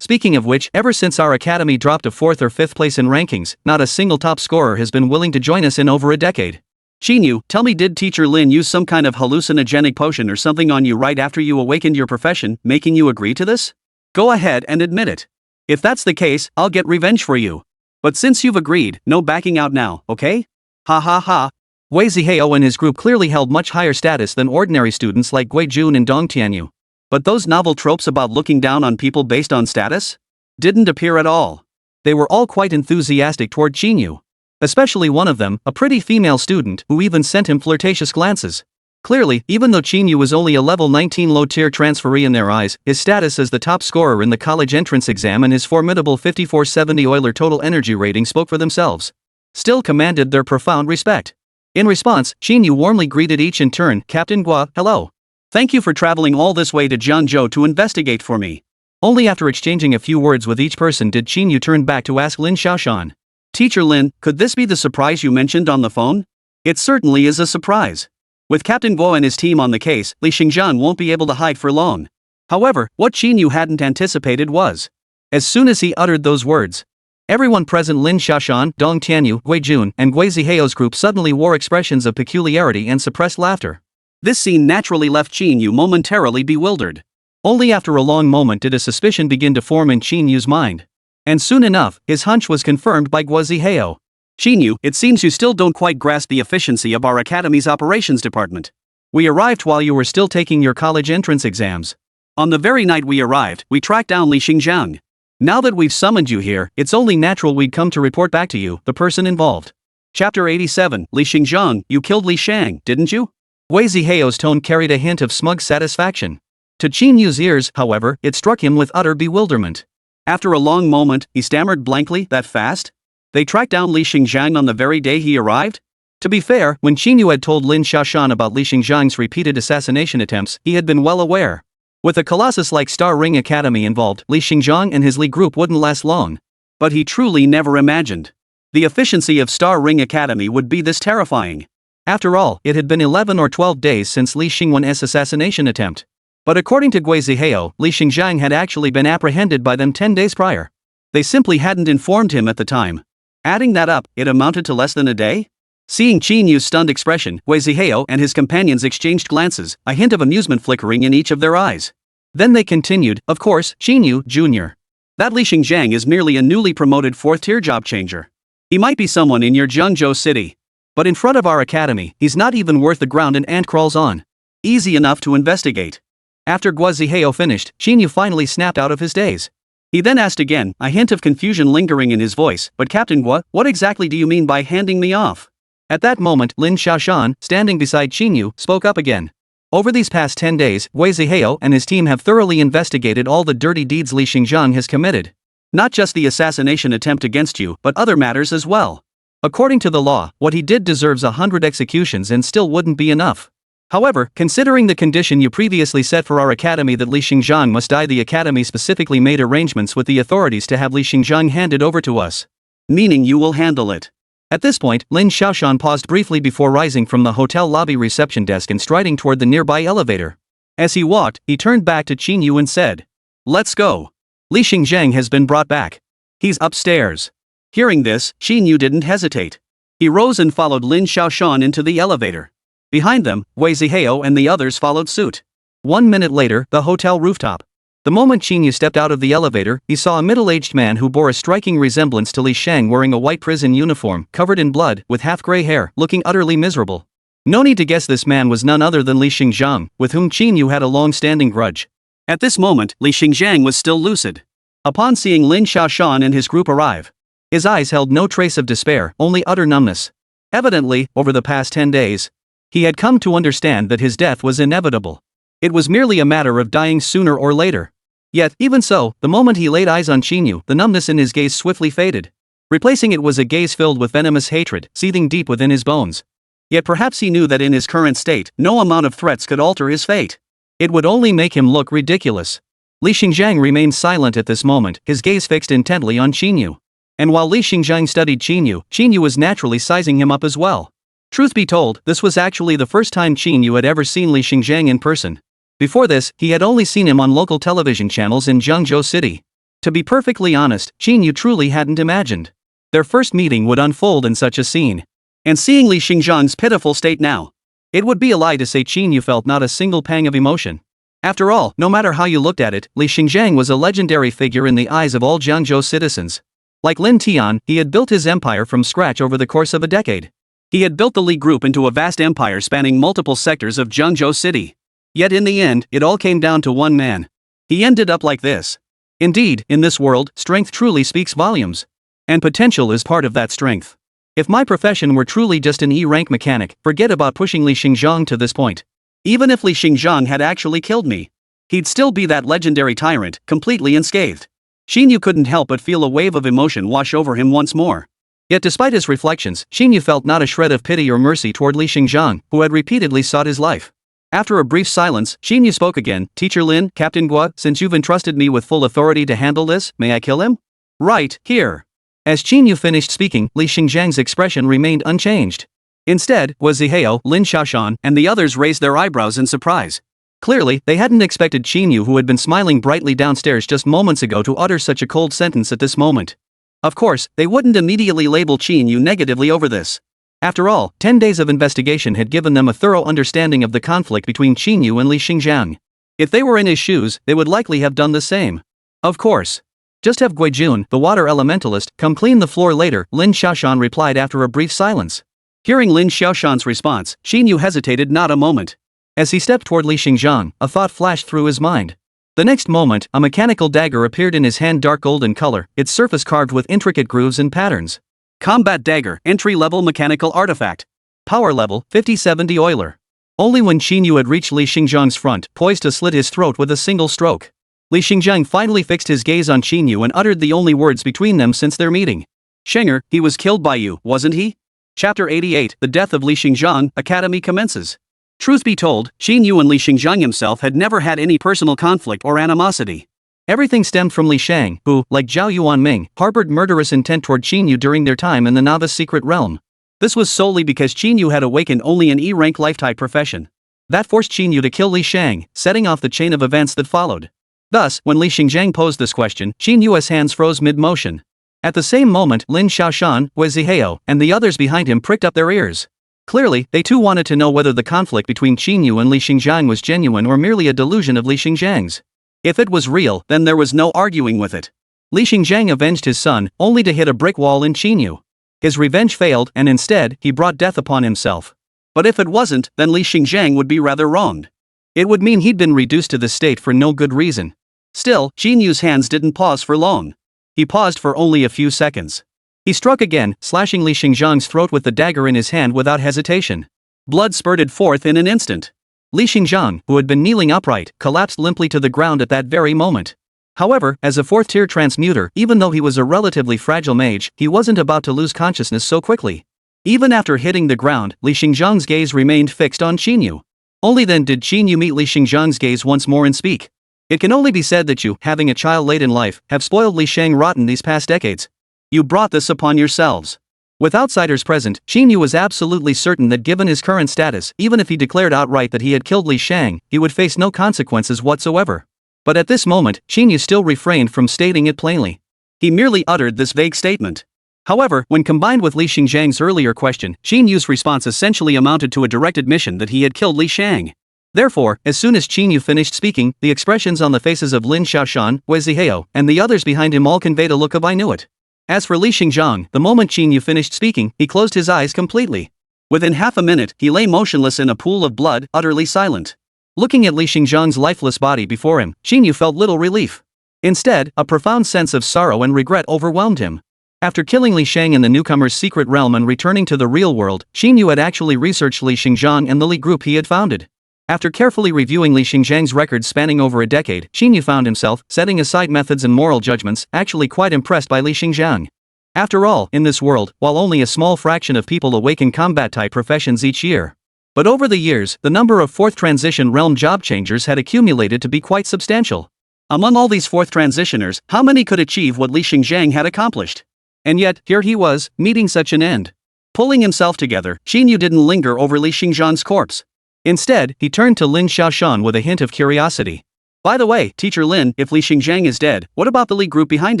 Speaking of which, ever since our Academy dropped to 4th or 5th place in rankings, not a single top scorer has been willing to join us in over a decade. Qín Yǔ, tell me, did Teacher Lin use some kind of hallucinogenic potion or something on you right after you awakened your profession, making you agree to this? Go ahead and admit it. If that's the case, I'll get revenge for you. But since you've agreed, no backing out now, okay? Ha ha ha. Wei Ziheo and his group clearly held much higher status than ordinary students like Wei Jun and Dong Tianyu. But those novel tropes about looking down on people based on status? Didn't appear at all. They were all quite enthusiastic toward Qín Yǔ. Especially one of them, a pretty female student, who even sent him flirtatious glances. Clearly, even though Qín Yǔ was only a level 19 low-tier transferee in their eyes, his status as the top scorer in the college entrance exam and his formidable 5470 Euler total energy rating spoke for themselves. Still commanded their profound respect. In response, Qín Yǔ warmly greeted each in turn. Captain Gua, hello. Thank you for traveling all this way to Jiangzhou to investigate for me. Only after exchanging a few words with each person did Qín Yǔ turn back to ask Lin Xiaoshan. Teacher Lin, could this be the surprise you mentioned on the phone? It certainly is a surprise. With Captain Guo and his team on the case, Li Xingzhan won't be able to hide for long. However, what Qín Yǔ hadn't anticipated was, as soon as he uttered those words, everyone present, Lin Xiaoshan, Dong Tianyu, Wei Jun, and Gui Ziheo's group suddenly wore expressions of peculiarity and suppressed laughter. This scene naturally left Qín Yǔ momentarily bewildered. Only after a long moment did a suspicion begin to form in Qín Yu's mind. And soon enough, his hunch was confirmed by Gui Ziheo. Qín Yǔ, it seems you still don't quite grasp the efficiency of our Academy's operations department. We arrived while you were still taking your college entrance exams. On the very night we arrived, we tracked down Li Xingzhan. Now that we've summoned you here, it's only natural we'd come to report back to you, the person involved. Chapter 87, Li Xingzhan, you killed Li Shang, didn't you? Gui Ziheo's tone carried a hint of smug satisfaction. To Qín Yu's ears, however, it struck him with utter bewilderment. After a long moment, he stammered blankly, "That fast? They tracked down Li Xingjiang on the very day he arrived?" To be fair, when Qín Yǔ had told Lin Xiaoshan about Li Xingjiang's repeated assassination attempts, he had been well aware. With a colossus like Star Ring Academy involved, Li Xingjiang and his Li group wouldn't last long. But he truly never imagined the efficiency of Star Ring Academy would be this terrifying. After all, it had been 11 or 12 days since Li Xingwan's assassination attempt. But according to Gui Zihao, Li Xingjiang had actually been apprehended by them 10 days prior. They simply hadn't informed him at the time. Adding that up, it amounted to less than a day? Seeing Qín Yǔ's stunned expression, Gui Zihao and his companions exchanged glances, a hint of amusement flickering in each of their eyes. Then they continued, "Of course, Qín Yǔ, Jr. That Li Xingjiang is merely a newly promoted 4th-tier job changer. He might be someone in your Zhengzhou city. But in front of our academy, he's not even worth the ground an ant crawls on. Easy enough to investigate." After Gui Zihao finished, Qín Yǔ finally snapped out of his daze. He then asked again, a hint of confusion lingering in his voice, "But Captain Gui, what exactly do you mean by handing me off?" At that moment, Lin Xiaoshan, standing beside Qín Yǔ, spoke up again. "Over these past 10 days, Gui Zihao and his team have thoroughly investigated all the dirty deeds Li Xingjiang has committed. Not just the assassination attempt against you, but other matters as well. According to the law, what he did deserves 100 executions and still wouldn't be enough. However, considering the condition you previously set for our academy that Li Xingjiang must die, the academy specifically made arrangements with the authorities to have Li Xingjiang handed over to us. Meaning you will handle it." At this point, Lin Xiaoshan paused briefly before rising from the hotel lobby reception desk and striding toward the nearby elevator. As he walked, he turned back to Qín Yǔ and said, "Let's go. Li Xingjiang has been brought back. He's upstairs." Hearing this, Qín Yǔ didn't hesitate. He rose and followed Lin Xiaoshan into the elevator. Behind them, Gui Zihao and the others followed suit. 1 minute later, the hotel rooftop. The moment Qín Yǔ stepped out of the elevator, he saw a middle-aged man who bore a striking resemblance to Li Shang wearing a white prison uniform, covered in blood, with half-gray hair, looking utterly miserable. No need to guess this man was none other than Li Xingjiang, with whom Qín Yǔ had a long-standing grudge. At this moment, Li Xingjiang was still lucid. Upon seeing Lin Xiaoshan and his group arrive, his eyes held no trace of despair, only utter numbness. Evidently, over the past 10 days, he had come to understand that his death was inevitable. It was merely a matter of dying sooner or later. Yet, even so, the moment he laid eyes on Qín Yǔ, the numbness in his gaze swiftly faded. Replacing it was a gaze filled with venomous hatred, seething deep within his bones. Yet perhaps he knew that in his current state, no amount of threats could alter his fate. It would only make him look ridiculous. Li Xingjiang remained silent at this moment, his gaze fixed intently on Qín Yǔ. And while Li Xingjiang studied Qín Yǔ was naturally sizing him up as well. Truth be told, this was actually the first time Qín Yǔ had ever seen Li Xingjiang in person. Before this, he had only seen him on local television channels in Zhengzhou City. To be perfectly honest, Qín Yǔ truly hadn't imagined their first meeting would unfold in such a scene. And seeing Li Xingjiang's pitiful state now, it would be a lie to say Qín Yǔ felt not a single pang of emotion. After all, no matter how you looked at it, Li Xingjiang was a legendary figure in the eyes of all Zhengzhou citizens. Like Lin Tian, he had built his empire from scratch over the course of a decade. He had built the Li Group into a vast empire spanning multiple sectors of Zhengzhou City. Yet in the end, it all came down to one man. He ended up like this. Indeed, in this world, strength truly speaks volumes. And potential is part of that strength. If my profession were truly just an E-rank mechanic, forget about pushing Li Xingjiang to this point. Even if Li Xingjiang had actually killed me, he'd still be that legendary tyrant, completely unscathed. Qín Yǔ couldn't help but feel a wave of emotion wash over him once more. Yet despite his reflections, Qín Yǔ felt not a shred of pity or mercy toward Li Xingjiang, who had repeatedly sought his life. After a brief silence, Qín Yǔ spoke again. "Teacher Lin, Captain Gui, since you've entrusted me with full authority to handle this, may I kill him?" "Right, here." As Qín Yǔ finished speaking, Li Xingjiang's expression remained unchanged. Instead, Gui Zihao, Lin Xiaoshan, and the others raised their eyebrows in surprise. Clearly, they hadn't expected Qín Yǔ, who had been smiling brightly downstairs just moments ago, to utter such a cold sentence at this moment. Of course, they wouldn't immediately label Qín Yǔ negatively over this. After all, 10 days of investigation had given them a thorough understanding of the conflict between Qín Yǔ and Li Xingjiang. If they were in his shoes, they would likely have done the same. Of course. "Just have Gui Jun, the water elementalist, come clean the floor later," Lin Xiaoshan replied after a brief silence. Hearing Lin Xiaoshan's response, Qín Yǔ hesitated not a moment. As he stepped toward Li Xingjiang, a thought flashed through his mind. The next moment, a mechanical dagger appeared in his hand, dark golden color, its surface carved with intricate grooves and patterns. Combat Dagger, entry-level mechanical artifact. Power level, 5070 Euler. Only when Qín Yǔ had reached Li Xingjiang's front, poised to slit his throat with a single stroke. Li Xingzhang finally fixed his gaze on Qín Yǔ and uttered the only words between them since their meeting. Shenger, he was killed by you, wasn't he? Chapter 88, The Death of Li Xingzhang, Academy commences. Truth be told, Qín Yǔ and Li Xingzhang himself had never had any personal conflict or animosity. Everything stemmed from Li Shang, who, like Zhao Yuanming, harbored murderous intent toward Qín Yǔ during their time in the novice secret realm. This was solely because Qín Yǔ had awakened only an E-rank life-type profession. That forced Qín Yǔ to kill Li Shang, setting off the chain of events that followed. Thus, when Li Xingzhang posed this question, Qín Yǔ's hands froze mid-motion. At the same moment, Lin Xiaoshan, Wei Zihao, and the others behind him pricked up their ears. Clearly, they too wanted to know whether the conflict between Qín Yǔ and Li Xingzhang was genuine or merely a delusion of Li Xingzhang's. If it was real, then there was no arguing with it. Li Xingzhang avenged his son, only to hit a brick wall in Qín Yǔ. His revenge failed, and instead, he brought death upon himself. But if it wasn't, then Li Xingzhang would be rather wronged. It would mean he'd been reduced to this state for no good reason. Still, Qín Yǔ's hands didn't pause for long. He paused for only a few seconds. He struck again, slashing Li Xingzhang's throat with the dagger in his hand without hesitation. Blood spurted forth in an instant. Li Xingzhang, who had been kneeling upright, collapsed limply to the ground at that very moment. However, as a fourth-tier transmuter, even though he was a relatively fragile mage, he wasn't about to lose consciousness so quickly. Even after hitting the ground, Li Xingzhang's gaze remained fixed on Qín Yǔ. Only then did Qín Yǔ meet Li Xingzhang's gaze once more and speak. It can only be said that you, having a child late in life, have spoiled Li Shang rotten these past decades. You brought this upon yourselves. With outsiders present, Qín Yǔ was absolutely certain that given his current status, even if he declared outright that he had killed Li Shang, he would face no consequences whatsoever. But at this moment, Qín Yǔ still refrained from stating it plainly. He merely uttered this vague statement. However, when combined with Li Xingzhang's earlier question, Qín Yǔ's response essentially amounted to a direct admission that he had killed Li Shang. Therefore, as soon as Qín Yǔ finished speaking, the expressions on the faces of Lin Xiaoshan, Wei Zihao, and the others behind him all conveyed a look of I knew it. As for Li Xingzhang, the moment Qín Yǔ finished speaking, he closed his eyes completely. Within half a minute, he lay motionless in a pool of blood, utterly silent. Looking at Li Xingzhang's lifeless body before him, Qín Yǔ felt little relief. Instead, a profound sense of sorrow and regret overwhelmed him. After killing Li Shang in the newcomer's secret realm and returning to the real world, Qín Yǔ had actually researched Li Xingzhang and the Li group he had founded. After carefully reviewing Li Xingzhang's records spanning over a decade, Qín Yǔ found himself, setting aside methods and moral judgments, actually quite impressed by Li Xingzhang. After all, in this world, while only a small fraction of people awaken combat-type professions each year. But over the years, the number of fourth transition realm job changers had accumulated to be quite substantial. Among all these fourth transitioners, how many could achieve what Li Xingzhang had accomplished? And yet, here he was, meeting such an end. Pulling himself together, Qín Yǔ didn't linger over Li Xingzhang's corpse. Instead, he turned to Lin Xiaoshan with a hint of curiosity. By the way, Teacher Lin, if Li Xingzhang is dead, what about the Li group behind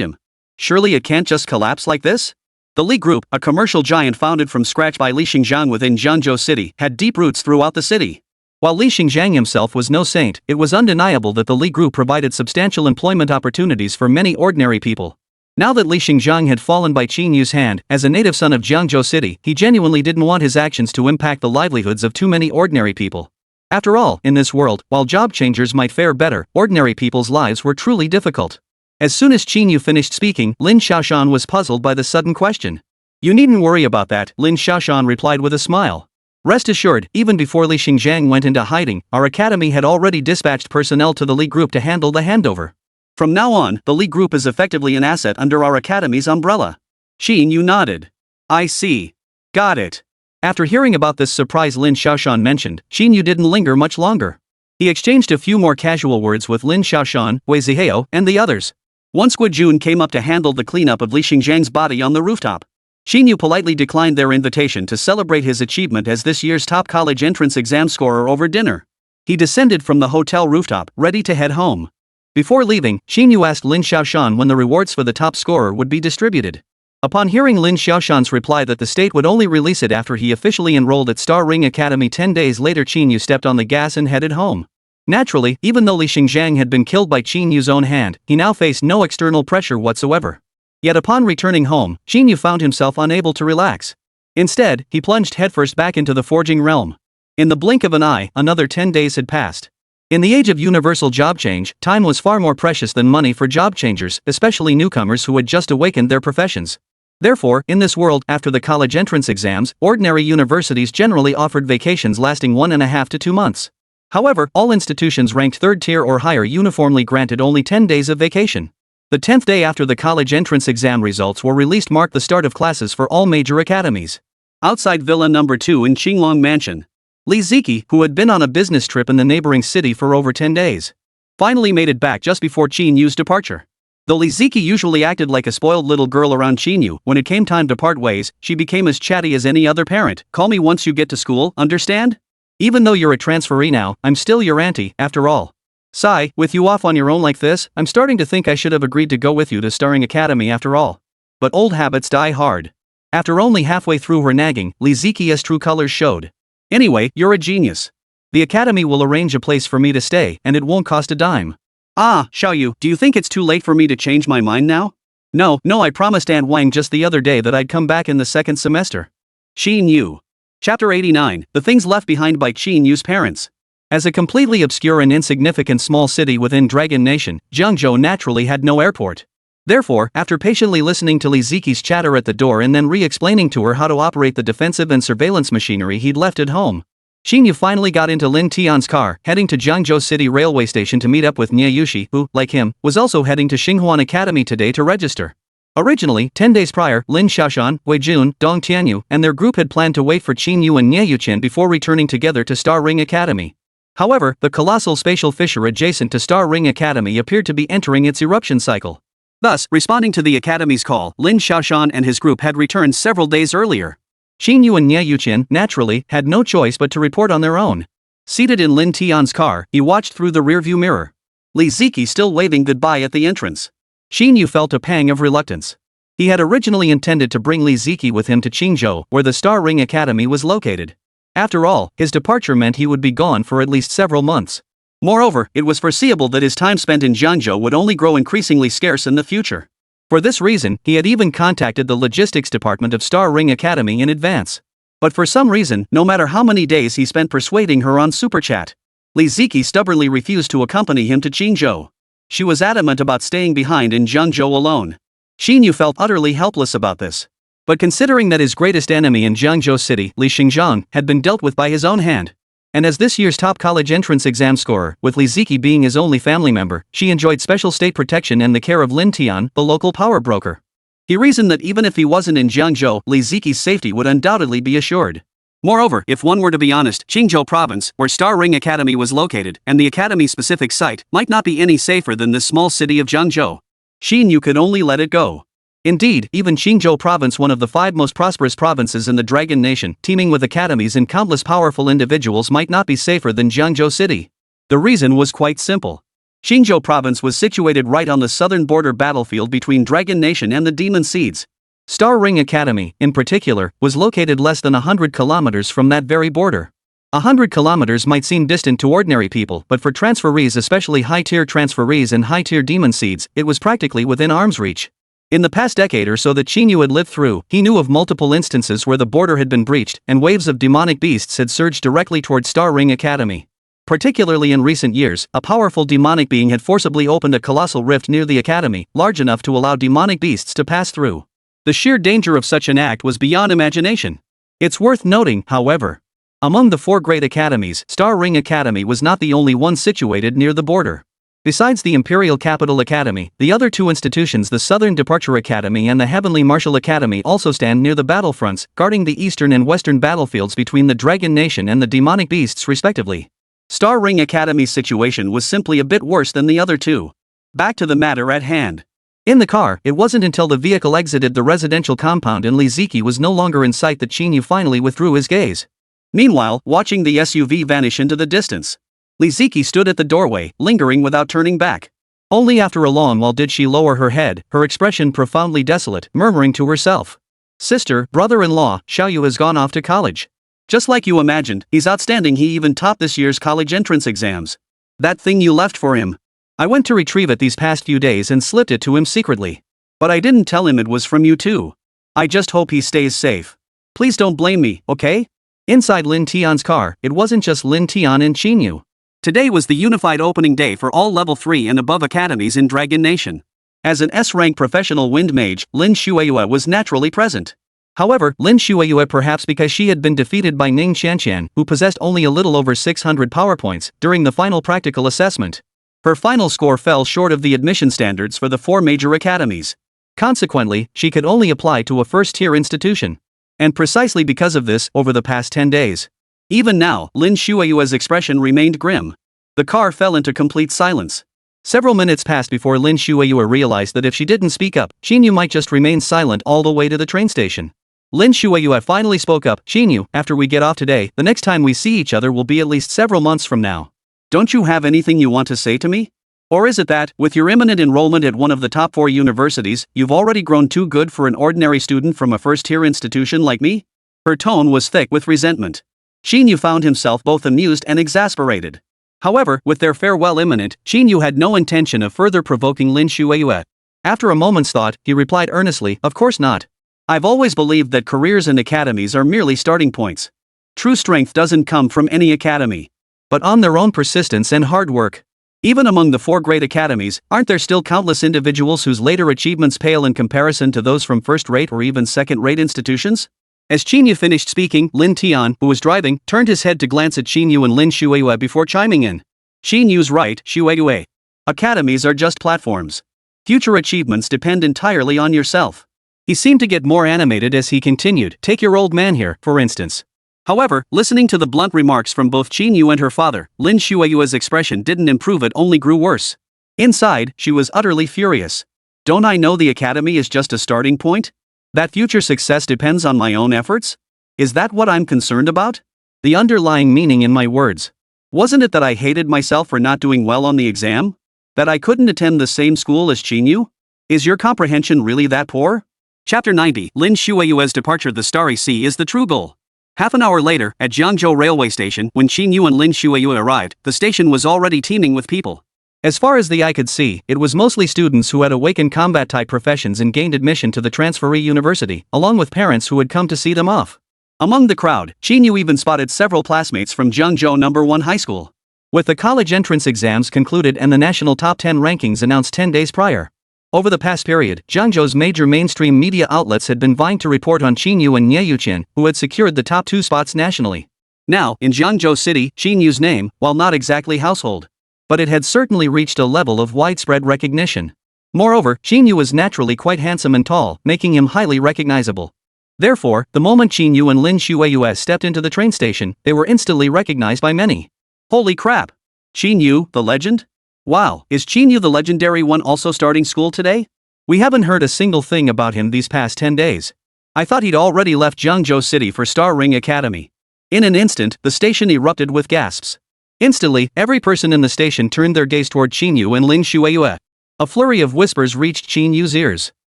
him? Surely it can't just collapse like this? The Li group, a commercial giant founded from scratch by Li Xingzhang within Jiangzhou City, had deep roots throughout the city. While Li Xingzhang himself was no saint, it was undeniable that the Li group provided substantial employment opportunities for many ordinary people. Now that Li Xingzhang had fallen by Qín Yǔ's hand, as a native son of Jiangzhou City, he genuinely didn't want his actions to impact the livelihoods of too many ordinary people. After all, in this world, while job changers might fare better, ordinary people's lives were truly difficult. As soon as Qín Yǔ finished speaking, Lin Xiaoshan was puzzled by the sudden question. You needn't worry about that, Lin Xiaoshan replied with a smile. Rest assured, even before Li Xingzhang went into hiding, our academy had already dispatched personnel to the Li group to handle the handover. From now on, the Li group is effectively an asset under our academy's umbrella. Qín Yǔ nodded. I see. Got it. After hearing about this surprise Lin Xiaoshan mentioned, Qín Yǔ didn't linger much longer. He exchanged a few more casual words with Lin Xiaoshan, Wei Zihao, and the others. Once Guojun came up to handle the cleanup of Li Xingzhang's body on the rooftop. Qín Yǔ politely declined their invitation to celebrate his achievement as this year's top college entrance exam scorer over dinner. He descended from the hotel rooftop, ready to head home. Before leaving, Qín Yǔ asked Lin Xiaoshan when the rewards for the top scorer would be distributed. Upon hearing Lin Xiaoshan's reply that the state would only release it after he officially enrolled at Star Ring Academy 10 days later, Qín Yǔ stepped on the gas and headed home. Naturally, even though Li Xingzhang had been killed by Qín Yǔ's own hand, he now faced no external pressure whatsoever. Yet upon returning home, Qín Yǔ found himself unable to relax. Instead, he plunged headfirst back into the forging realm. In the blink of an eye, another 10 days had passed. In the age of universal job change, time was far more precious than money for job changers, especially newcomers who had just awakened their professions. Therefore, in this world, after the college entrance exams, ordinary universities generally offered vacations lasting 1.5 to 2 months. However, all institutions ranked 3rd tier or higher uniformly granted only 10 days of vacation. The 10th day after the college entrance exam results were released marked the start of classes for all major academies. Outside Villa Number 2 in Qinglong Mansion, Li Ziqi, who had been on a business trip in the neighboring city for over 10 days, finally made it back just before Qín Yǔ's departure. Though Li Ziqi usually acted like a spoiled little girl around Qín Yǔ, when it came time to part ways, she became as chatty as any other parent. Call me once you get to school, understand? Even though you're a transferee now, I'm still your auntie, after all. Sigh, with you off on your own like this, I'm starting to think I should have agreed to go with you to Starring Academy after all. But old habits die hard. After only halfway through her nagging, Li Ziqi's true colors showed. Anyway, you're a genius. The academy will arrange a place for me to stay, and it won't cost a dime. Ah, Xiaoyu, do you think it's too late for me to change my mind now? No, I promised Aunt Wang just the other day that I'd come back in the 2nd semester. Qín Yǔ. Chapter 89, The Things Left Behind by Qín Yǔ's Parents. As a completely obscure and insignificant small city within Dragon Nation, Jiangzhou naturally had no airport. Therefore, after patiently listening to Li Ziqi's chatter at the door and then re-explaining to her how to operate the defensive and surveillance machinery he'd left at home, Qín Yǔ finally got into Lin Tian's car, heading to Jiangzhou City Railway Station to meet up with Niè Yǔqiān, who, like him, was also heading to Xinghuan Academy today to register. Originally, 10 days prior, Lin Xiaoshan, Wei Jun, Dong Tianyu, and their group had planned to wait for Qín Yǔ and Niè Yǔqiān before returning together to Star Ring Academy. However, the colossal spatial fissure adjacent to Star Ring Academy appeared to be entering its eruption cycle. Thus, responding to the Academy's call, Lin Xiaoshan and his group had returned several days earlier. Qín Yǔ and Niè Yǔqiān, naturally, had no choice but to report on their own. Seated in Lin Tian's car, he watched through the rearview mirror. Li Ziqi still waving goodbye at the entrance. Qín Yǔ felt a pang of reluctance. He had originally intended to bring Li Ziqi with him to Qingzhou, where the Star Ring Academy was located. After all, his departure meant he would be gone for at least several months. Moreover, it was foreseeable that his time spent in Jiangzhou would only grow increasingly scarce in the future. For this reason, he had even contacted the logistics department of Star Ring Academy in advance. But for some reason, no matter how many days he spent persuading her on Super Chat, Li Ziqi stubbornly refused to accompany him to Qingzhou. She was adamant about staying behind in Jiangzhou alone. Qín Yǔ felt utterly helpless about this. But considering that his greatest enemy in Jiangzhou City, Li Xingzhang, had been dealt with by his own hand, and as this year's top college entrance exam scorer, with Li Ziqi being his only family member, she enjoyed special state protection and the care of Lin Tian, the local power broker. He reasoned that even if he wasn't in Jiangzhou, Li Ziqi's safety would undoubtedly be assured. Moreover, if one were to be honest, Qingzhou province, where Star Ring Academy was located, and the academy's specific site, might not be any safer than this small city of Jiangzhou. Qín Yǔ could only let it go. Indeed, even Qingzhou province, one of the 5 most prosperous provinces in the Dragon Nation, teeming with academies and countless powerful individuals, might not be safer than Jiangzhou City. The reason was quite simple. Qingzhou province was situated right on the southern border battlefield between Dragon Nation and the Demon Seeds. Star Ring Academy, in particular, was located less than 100 kilometers from that very border. 100 kilometers might seem distant to ordinary people, but for transferees, especially high-tier transferees and high-tier Demon Seeds, it was practically within arm's reach. In the past decade or so that Qín Yǔ had lived through, he knew of multiple instances where the border had been breached, and waves of demonic beasts had surged directly towards Star Ring Academy. Particularly in recent years, a powerful demonic being had forcibly opened a colossal rift near the academy, large enough to allow demonic beasts to pass through. The sheer danger of such an act was beyond imagination. It's worth noting, however, among the 4 great academies, Star Ring Academy was not the only one situated near the border. Besides the Imperial Capital Academy, the other 2 institutions, the Southern Departure Academy and the Heavenly Martial Academy, also stand near the battlefronts, guarding the eastern and western battlefields between the Dragon Nation and the demonic beasts respectively. Star Ring Academy's situation was simply a bit worse than the other 2. Back to the matter at hand. In the car, it wasn't until the vehicle exited the residential compound and Li Ziqi was no longer in sight that Qín Yǔ finally withdrew his gaze. Meanwhile, watching the SUV vanish into the distance, Li Ziqi stood at the doorway, lingering without turning back. Only after a long while did she lower her head, her expression profoundly desolate, murmuring to herself, "Sister, brother-in-law, Xiaoyu has gone off to college. Just like you imagined, he's outstanding. He even topped this year's college entrance exams. That thing you left for him. I went to retrieve it these past few days and slipped it to him secretly. But I didn't tell him it was from you too. I just hope he stays safe. Please don't blame me, okay?" Inside Lin Tian's car, it wasn't just Lin Tian and Qín Yǔ. Today was the unified opening day for all level 3 and above academies in Dragon Nation. As an S-rank professional wind mage, Lin Xueyue was naturally present. However, Lin Shuiyue, perhaps because she had been defeated by Ning Qianqian, who possessed only a little over 600 power points, during the final practical assessment. Her final score fell short of the admission standards for the 4 major academies. Consequently, she could only apply to a first-tier institution. And precisely because of this, over the past 10 days. Even now, Lin Shuiyue's expression remained grim. The car fell into complete silence. Several minutes passed before Lin Shuiyue realized that if she didn't speak up, Qín Yǔ might just remain silent all the way to the train station. Lin Shuiyue finally spoke up. "Qín Yǔ, after we get off today, the next time we see each other will be at least several months from now. Don't you have anything you want to say to me? Or is it that, with your imminent enrollment at one of the top 4 universities, you've already grown too good for an ordinary student from a first-tier institution like me?" Her tone was thick with resentment. Qín Yǔ found himself both amused and exasperated. However, with their farewell imminent, Qín Yǔ had no intention of further provoking Lin Shuiyue. After a moment's thought, he replied earnestly, "Of course not. I've always believed that careers and academies are merely starting points. True strength doesn't come from any academy, but on their own persistence and hard work. Even among the 4 great academies, aren't there still countless individuals whose later achievements pale in comparison to those from first-rate or even second-rate institutions?" As Qín Yǔ finished speaking, Lin Tian, who was driving, turned his head to glance at Qín Yǔ and Lin Shuiyue before chiming in. "Qín Yǔ's right, Shuiyue. Academies are just platforms. Future achievements depend entirely on yourself." He seemed to get more animated as he continued. "Take your old man here, for instance." However, listening to the blunt remarks from both Qín Yǔ and her father, Lin Shuiyue's expression didn't improve, it only grew worse. Inside, she was utterly furious. "Don't I know the academy is just a starting point? That future success depends on my own efforts? Is that what I'm concerned about? The underlying meaning in my words. Wasn't it that I hated myself for not doing well on the exam? That I couldn't attend the same school as Qín Yǔ? Is your comprehension really that poor?" Chapter 90. Lin Shuiyue's departure. The Starry Sea is the true goal. Half an hour later, at Jiangzhou railway station, when Qín Yǔ and Lin Shuiyue arrived, the station was already teeming with people. As far as the eye could see, it was mostly students who had awakened combat-type professions and gained admission to the transferee university, along with parents who had come to see them off. Among the crowd, Qín Yǔ even spotted several classmates from Jiangzhou No. 1 High School. With the college entrance exams concluded and the national top 10 rankings announced 10 days prior. Over the past period, Jiangzhou's major mainstream media outlets had been vying to report on Qín Yǔ and Niè Yǔqiān, who had secured the top 2 spots nationally. Now, in Jiangzhou City, Qín Yǔ's name, while not exactly household, but it had certainly reached a level of widespread recognition. Moreover, Qín Yǔ was naturally quite handsome and tall, making him highly recognizable. Therefore, the moment Qín Yǔ and Lin Shuiyue stepped into the train station, they were instantly recognized by many. Holy crap! Qín Yǔ, the legend? Wow, is Qín Yǔ the legendary one also starting school today? We haven't heard a single thing about him these past 10 days. I thought he'd already left Jiangzhou City for Star Ring Academy. In an instant, the station erupted with gasps. Instantly, every person in the station turned their gaze toward Qín Yǔ and Lin Shuiyue. A flurry of whispers reached Qín Yǔ's ears.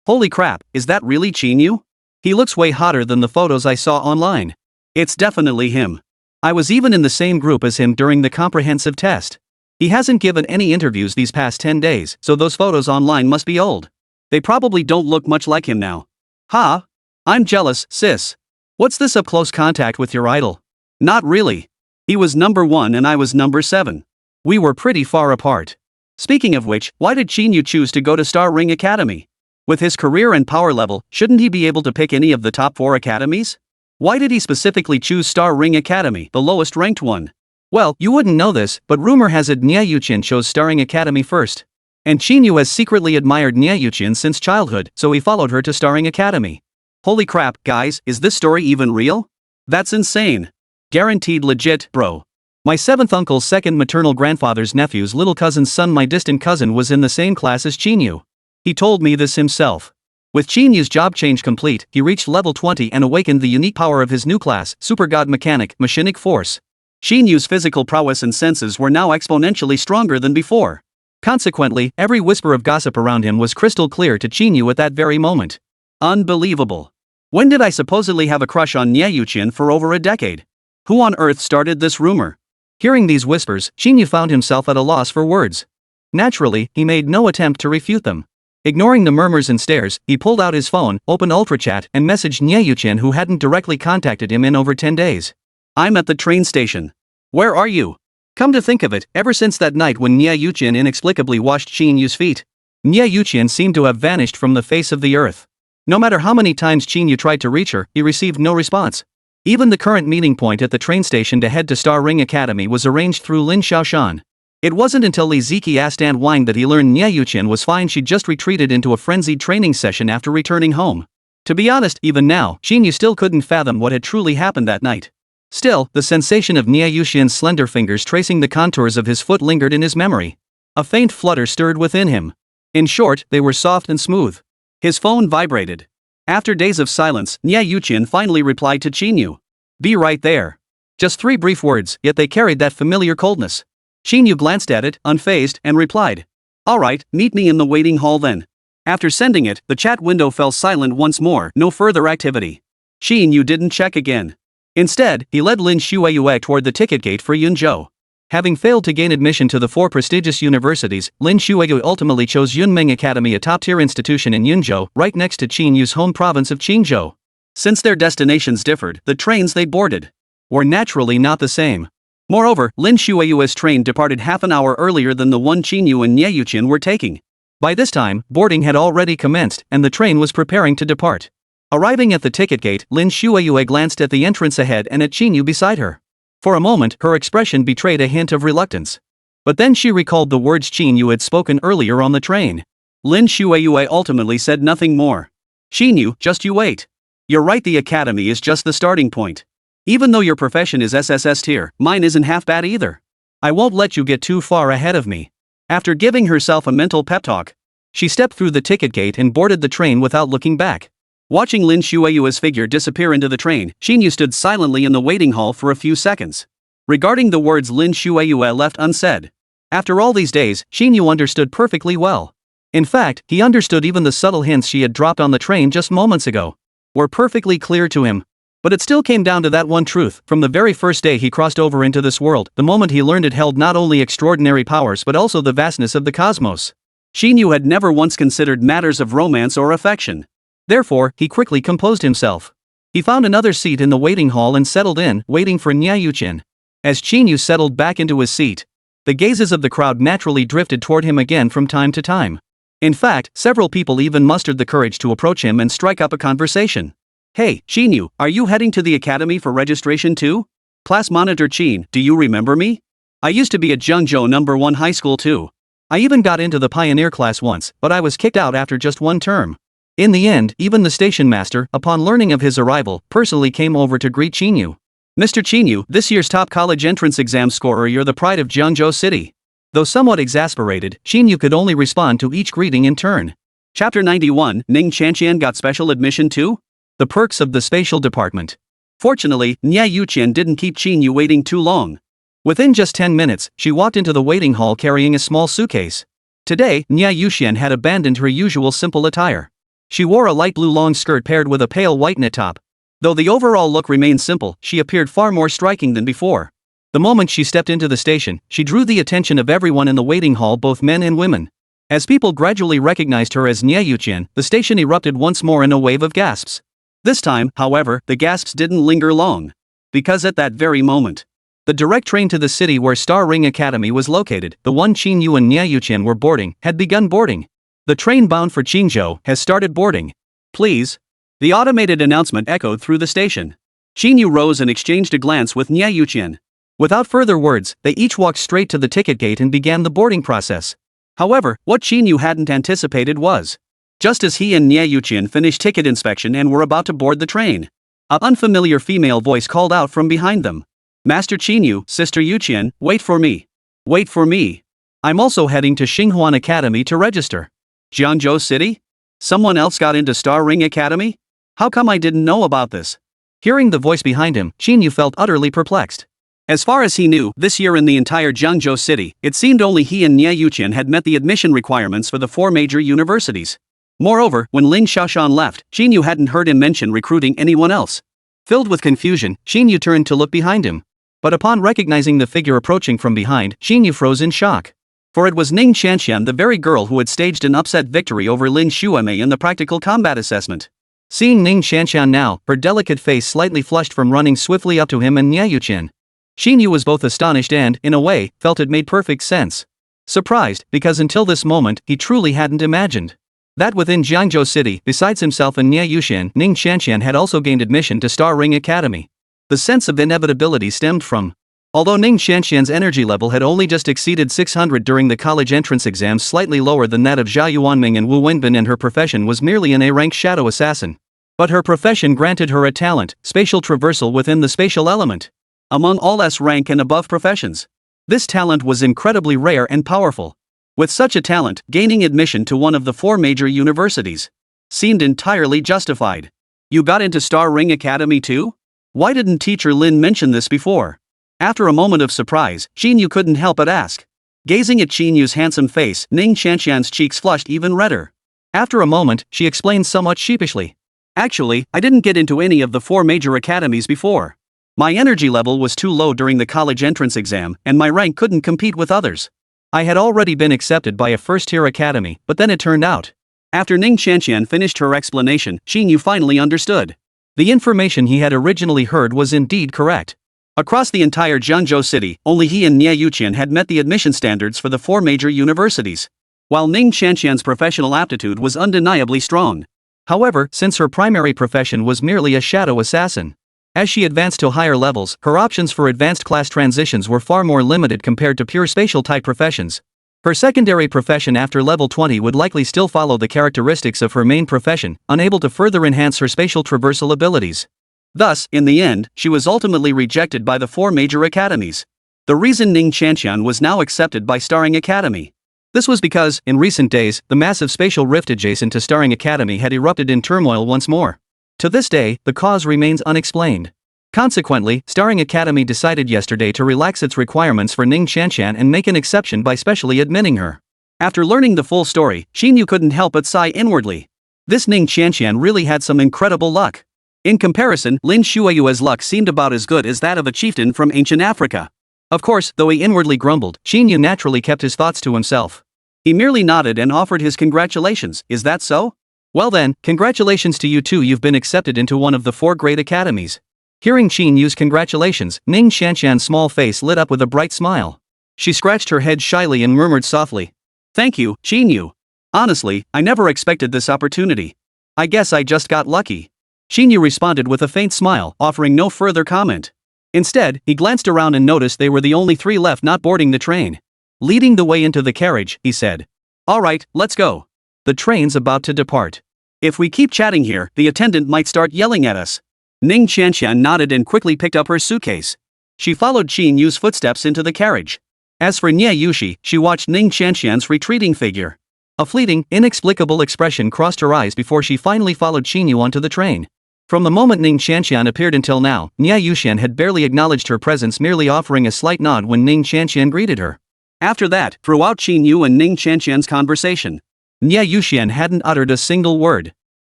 Holy crap, is that really Qín Yǔ? He looks way hotter than the photos I saw online. It's definitely him. I was even in the same group as him during the comprehensive test. He hasn't given any interviews these past 10 days, so those photos online must be old. They probably don't look much like him now. Ha! I'm jealous, sis. What's this up-close contact with your idol? Not really. He was number 1 and I was number 7. We were pretty far apart. Speaking of which, why did Qín Yǔ choose to go to Star Ring Academy? With his career and power level, shouldn't he be able to pick any of the top 4 academies? Why did he specifically choose Star Ring Academy, the lowest ranked one? Well, you wouldn't know this, but rumor has it Niè Yǔqiān chose Starring Academy first. And Qín Yǔ has secretly admired Niè Yǔqiān since childhood, so he followed her to Starring Academy. Holy crap, guys, is this story even real? That's insane. Guaranteed legit, bro. My 7th uncle's second maternal grandfather's nephew's little cousin's son, my distant cousin, was in the same class as Qín Yǔ. He told me this himself. With Qín Yǔ's job change complete, he reached level 20 and awakened the unique power of his new class, Super God Mechanic, Machinic Force. Qín Yǔ's physical prowess and senses were now exponentially stronger than before. Consequently, every whisper of gossip around him was crystal clear to Qín Yǔ at that very moment. Unbelievable. When did I supposedly have a crush on Niè Yǔqiān for over a decade? Who on earth started this rumor? Hearing these whispers, Qín Yǔ found himself at a loss for words. Naturally, he made no attempt to refute them. Ignoring the murmurs and stares, he pulled out his phone, opened UltraChat, and messaged Niè Yǔqiān, who hadn't directly contacted him in over 10 days. I'm at the train station. Where are you? Come to think of it, ever since that night when Niè Yǔqiān inexplicably washed Qín Yǔ's feet, Niè Yǔqiān seemed to have vanished from the face of the earth. No matter how many times Qín Yǔ tried to reach her, he received no response. Even the current meeting point at the train station to head to Star Ring Academy was arranged through Lin Xiaoshan. It wasn't until Li Ziki asked Aunt Wang that he learned Niè Yǔqiān was fine. She'd just retreated into a frenzied training session after returning home. To be honest, even now, Qín Yǔ still couldn't fathom what had truly happened that night. Still, the sensation of Niè Yǔqiān's slender fingers tracing the contours of his foot lingered in his memory. A faint flutter stirred within him. In short, they were soft and smooth. His phone vibrated. After days of silence, Niè Yǔqiān finally replied to Qín Yǔ. "Be right there." Just 3 brief words, yet they carried that familiar coldness. Qín Yǔ glanced at it, unfazed, and replied, "Alright, meet me in the waiting hall then." After sending it, the chat window fell silent once more, no further activity. Qín Yǔ didn't check again. Instead, he led Lin Xueyue toward the ticket gate for Yunzhou. Having failed to gain admission to the 4 prestigious universities, Lin Xueyue ultimately chose Yunmeng Academy, a top-tier institution in Yunzhou, right next to Qín Yǔ's home province of Qingzhou. Since their destinations differed, the trains they boarded were naturally not the same. Moreover, Lin Xueyue's train departed half an hour earlier than the one Qín Yǔ and Niè Yǔqiān were taking. By this time, boarding had already commenced, and the train was preparing to depart. Arriving at the ticket gate, Lin Xueyue glanced at the entrance ahead and at Qín Yǔ beside her. For a moment, her expression betrayed a hint of reluctance. But then she recalled the words Qín Yǔ had spoken earlier on the train. Lin Xueyue ultimately said nothing more. "Qín Yǔ, just you wait. You're right, the academy is just the starting point. Even though your profession is SSS tier, mine isn't half bad either. I won't let you get too far ahead of me." After giving herself a mental pep talk, she stepped through the ticket gate and boarded the train without looking back. Watching Lin Xueyue's figure disappear into the train, Qín Yǔ stood silently in the waiting hall for a few seconds, regarding the words Lin Xueyue left unsaid. After all these days, Qín Yǔ understood perfectly well. In fact, he understood even the subtle hints she had dropped on the train just moments ago were perfectly clear to him. But it still came down to that one truth: from the very first day he crossed over into this world, the moment he learned it held not only extraordinary powers but also the vastness of the cosmos. Qín Yǔ had never once considered matters of romance or affection. Therefore, he quickly composed himself. He found another seat in the waiting hall and settled in, waiting for Niè Yǔqiān. As Qín Yǔ settled back into his seat, the gazes of the crowd naturally drifted toward him again from time to time. In fact, several people even mustered the courage to approach him and strike up a conversation. "Hey, Qín Yǔ, are you heading to the academy for registration too? Class monitor Qín, do you remember me? I used to be at Zhengzhou #1 high school too. I even got into the pioneer class once, but I was kicked out after just 1 term." In the end, even the station master, upon learning of his arrival, personally came over to greet Qín Yǔ. "Mr. Qín Yǔ, this year's top college entrance exam scorer, you're the pride of Zhengzhou City." Though somewhat exasperated, Qín Yǔ could only respond to each greeting in turn. Chapter 91, Ning Qianqian got special admission too? The perks of the spatial department. Fortunately, Niè Yǔqiān didn't keep Qín Yǔ waiting too long. Within just 10 minutes, she walked into the waiting hall carrying a small suitcase. Today, Niè Yǔqiān had abandoned her usual simple attire. She wore a light blue long skirt paired with a pale white knit top. Though the overall look remained simple, she appeared far more striking than before. The moment she stepped into the station, she drew the attention of everyone in the waiting hall, both men and women. As people gradually recognized her as Niè Yǔqiān, the station erupted once more in a wave of gasps. This time, however, the gasps didn't linger long. Because at that very moment, the direct train to the city where Star Ring Academy was located, the one Qín Yǔ and Niè Yǔqiān were boarding, had begun boarding. "The train bound for Qingzhou has started boarding. Please." The automated announcement echoed through the station. Qín Yǔ rose and exchanged a glance with Niè Yǔqiān. Without further words, they each walked straight to the ticket gate and began the boarding process. However, what Qín Yǔ hadn't anticipated was, just as he and Niè Yǔqiān finished ticket inspection and were about to board the train, an unfamiliar female voice called out from behind them. "Master Qín Yǔ, Sister Yǔqiān, wait for me. Wait for me. I'm also heading to Xinghuan Academy to register." Zhengzhou City? Someone else got into Star Ring Academy? How come I didn't know about this? Hearing the voice behind him, Qín Yǔ felt utterly perplexed. As far as he knew, this year in the entire Zhengzhou City, it seemed only he and Niè Yǔqiān had met the admission requirements for the 4 major universities. Moreover, when Lin Xiaoshan left, Qín Yǔ hadn't heard him mention recruiting anyone else. Filled with confusion, Qín Yǔ turned to look behind him. But upon recognizing the figure approaching from behind, Qín Yǔ froze in shock. For it was Ning Qianqian, the very girl who had staged an upset victory over Lin Xueme in the practical combat assessment. Seeing Ning Qianqian now, her delicate face slightly flushed from running swiftly up to him and Niè Yǔqiān, Qín Yǔ was both astonished and, in a way, felt it made perfect sense. Surprised, because until this moment, he truly hadn't imagined That within Jiangzhou City, besides himself and Niè Yǔqiān, Ning Qianqian had also gained admission to Star Ring Academy. The sense of inevitability stemmed from. Although Ning Qianqian's energy level had only just exceeded 600 during the college entrance exams, slightly lower than that of Zhao Yuanming and Wu Wenbin, and her profession was merely an A-rank shadow assassin. But her profession granted her a talent, spatial traversal within the spatial element. Among all S-rank and above professions, this talent was incredibly rare and powerful. With such a talent, gaining admission to one of the 4 major universities seemed entirely justified. You got into Star Ring Academy too? Why didn't teacher Lin mention this before? After a moment of surprise, Qín Yǔ couldn't help but ask. Gazing at Qín Yǔ's handsome face, Ning Qianqian's cheeks flushed even redder. After a moment, she explained somewhat sheepishly. Actually, I didn't get into any of the 4 major academies before. My energy level was too low during the college entrance exam, and my rank couldn't compete with others. I had already been accepted by a first-tier academy, but then it turned out. After Ning Qianqian finished her explanation, Qín Yǔ finally understood. The information he had originally heard was indeed correct. Across the entire Jiangzhou city, only he and Niè Yǔqiān had met the admission standards for the 4 major universities, while Ning Qianqian's professional aptitude was undeniably strong. However, since her primary profession was merely a shadow assassin, as she advanced to higher levels, her options for advanced class transitions were far more limited compared to pure spatial-type professions. Her secondary profession after level 20 would likely still follow the characteristics of her main profession, unable to further enhance her spatial traversal abilities. Thus, in the end, she was ultimately rejected by the 4 major academies. The reason Ning Qianqian was now accepted by Starring Academy. This was because, in recent days, the massive spatial rift adjacent to Starring Academy had erupted in turmoil once more. To this day, the cause remains unexplained. Consequently, Starring Academy decided yesterday to relax its requirements for Ning Qianqian and make an exception by specially admitting her. After learning the full story, Qín Yǔ couldn't help but sigh inwardly. This Ning Qianqian really had some incredible luck. In comparison, Lin Shuayue's luck seemed about as good as that of a chieftain from ancient Africa. Of course, though he inwardly grumbled, Qín Yǔ naturally kept his thoughts to himself. He merely nodded and offered his congratulations. Is that so? Well then, congratulations to you too, you've been accepted into one of the 4 great academies. Hearing Qín Yǔ's congratulations, Ning Qianqian's small face lit up with a bright smile. She scratched her head shyly and murmured softly. Thank you, Qín Yǔ. Honestly, I never expected this opportunity. I guess I just got lucky. Qín Yǔ responded with a faint smile, offering no further comment. Instead, he glanced around and noticed they were the only 3 left not boarding the train. Leading the way into the carriage, he said. All right, let's go. The train's about to depart. If we keep chatting here, the attendant might start yelling at us. Ning Qianqian nodded and quickly picked up her suitcase. She followed Qín Yǔ's footsteps into the carriage. As for Niè Yǔqiān, she watched Ning Qianqian's retreating figure. A fleeting, inexplicable expression crossed her eyes before she finally followed Qín Yǔ onto the train. From the moment Ning Qianqian appeared until now, Niè Yǔqiān had barely acknowledged her presence, merely offering a slight nod when Ning Qianqian greeted her. After that, throughout Qín Yǔ and Ning Qianqian's conversation, Niè Yǔqiān hadn't uttered a single word.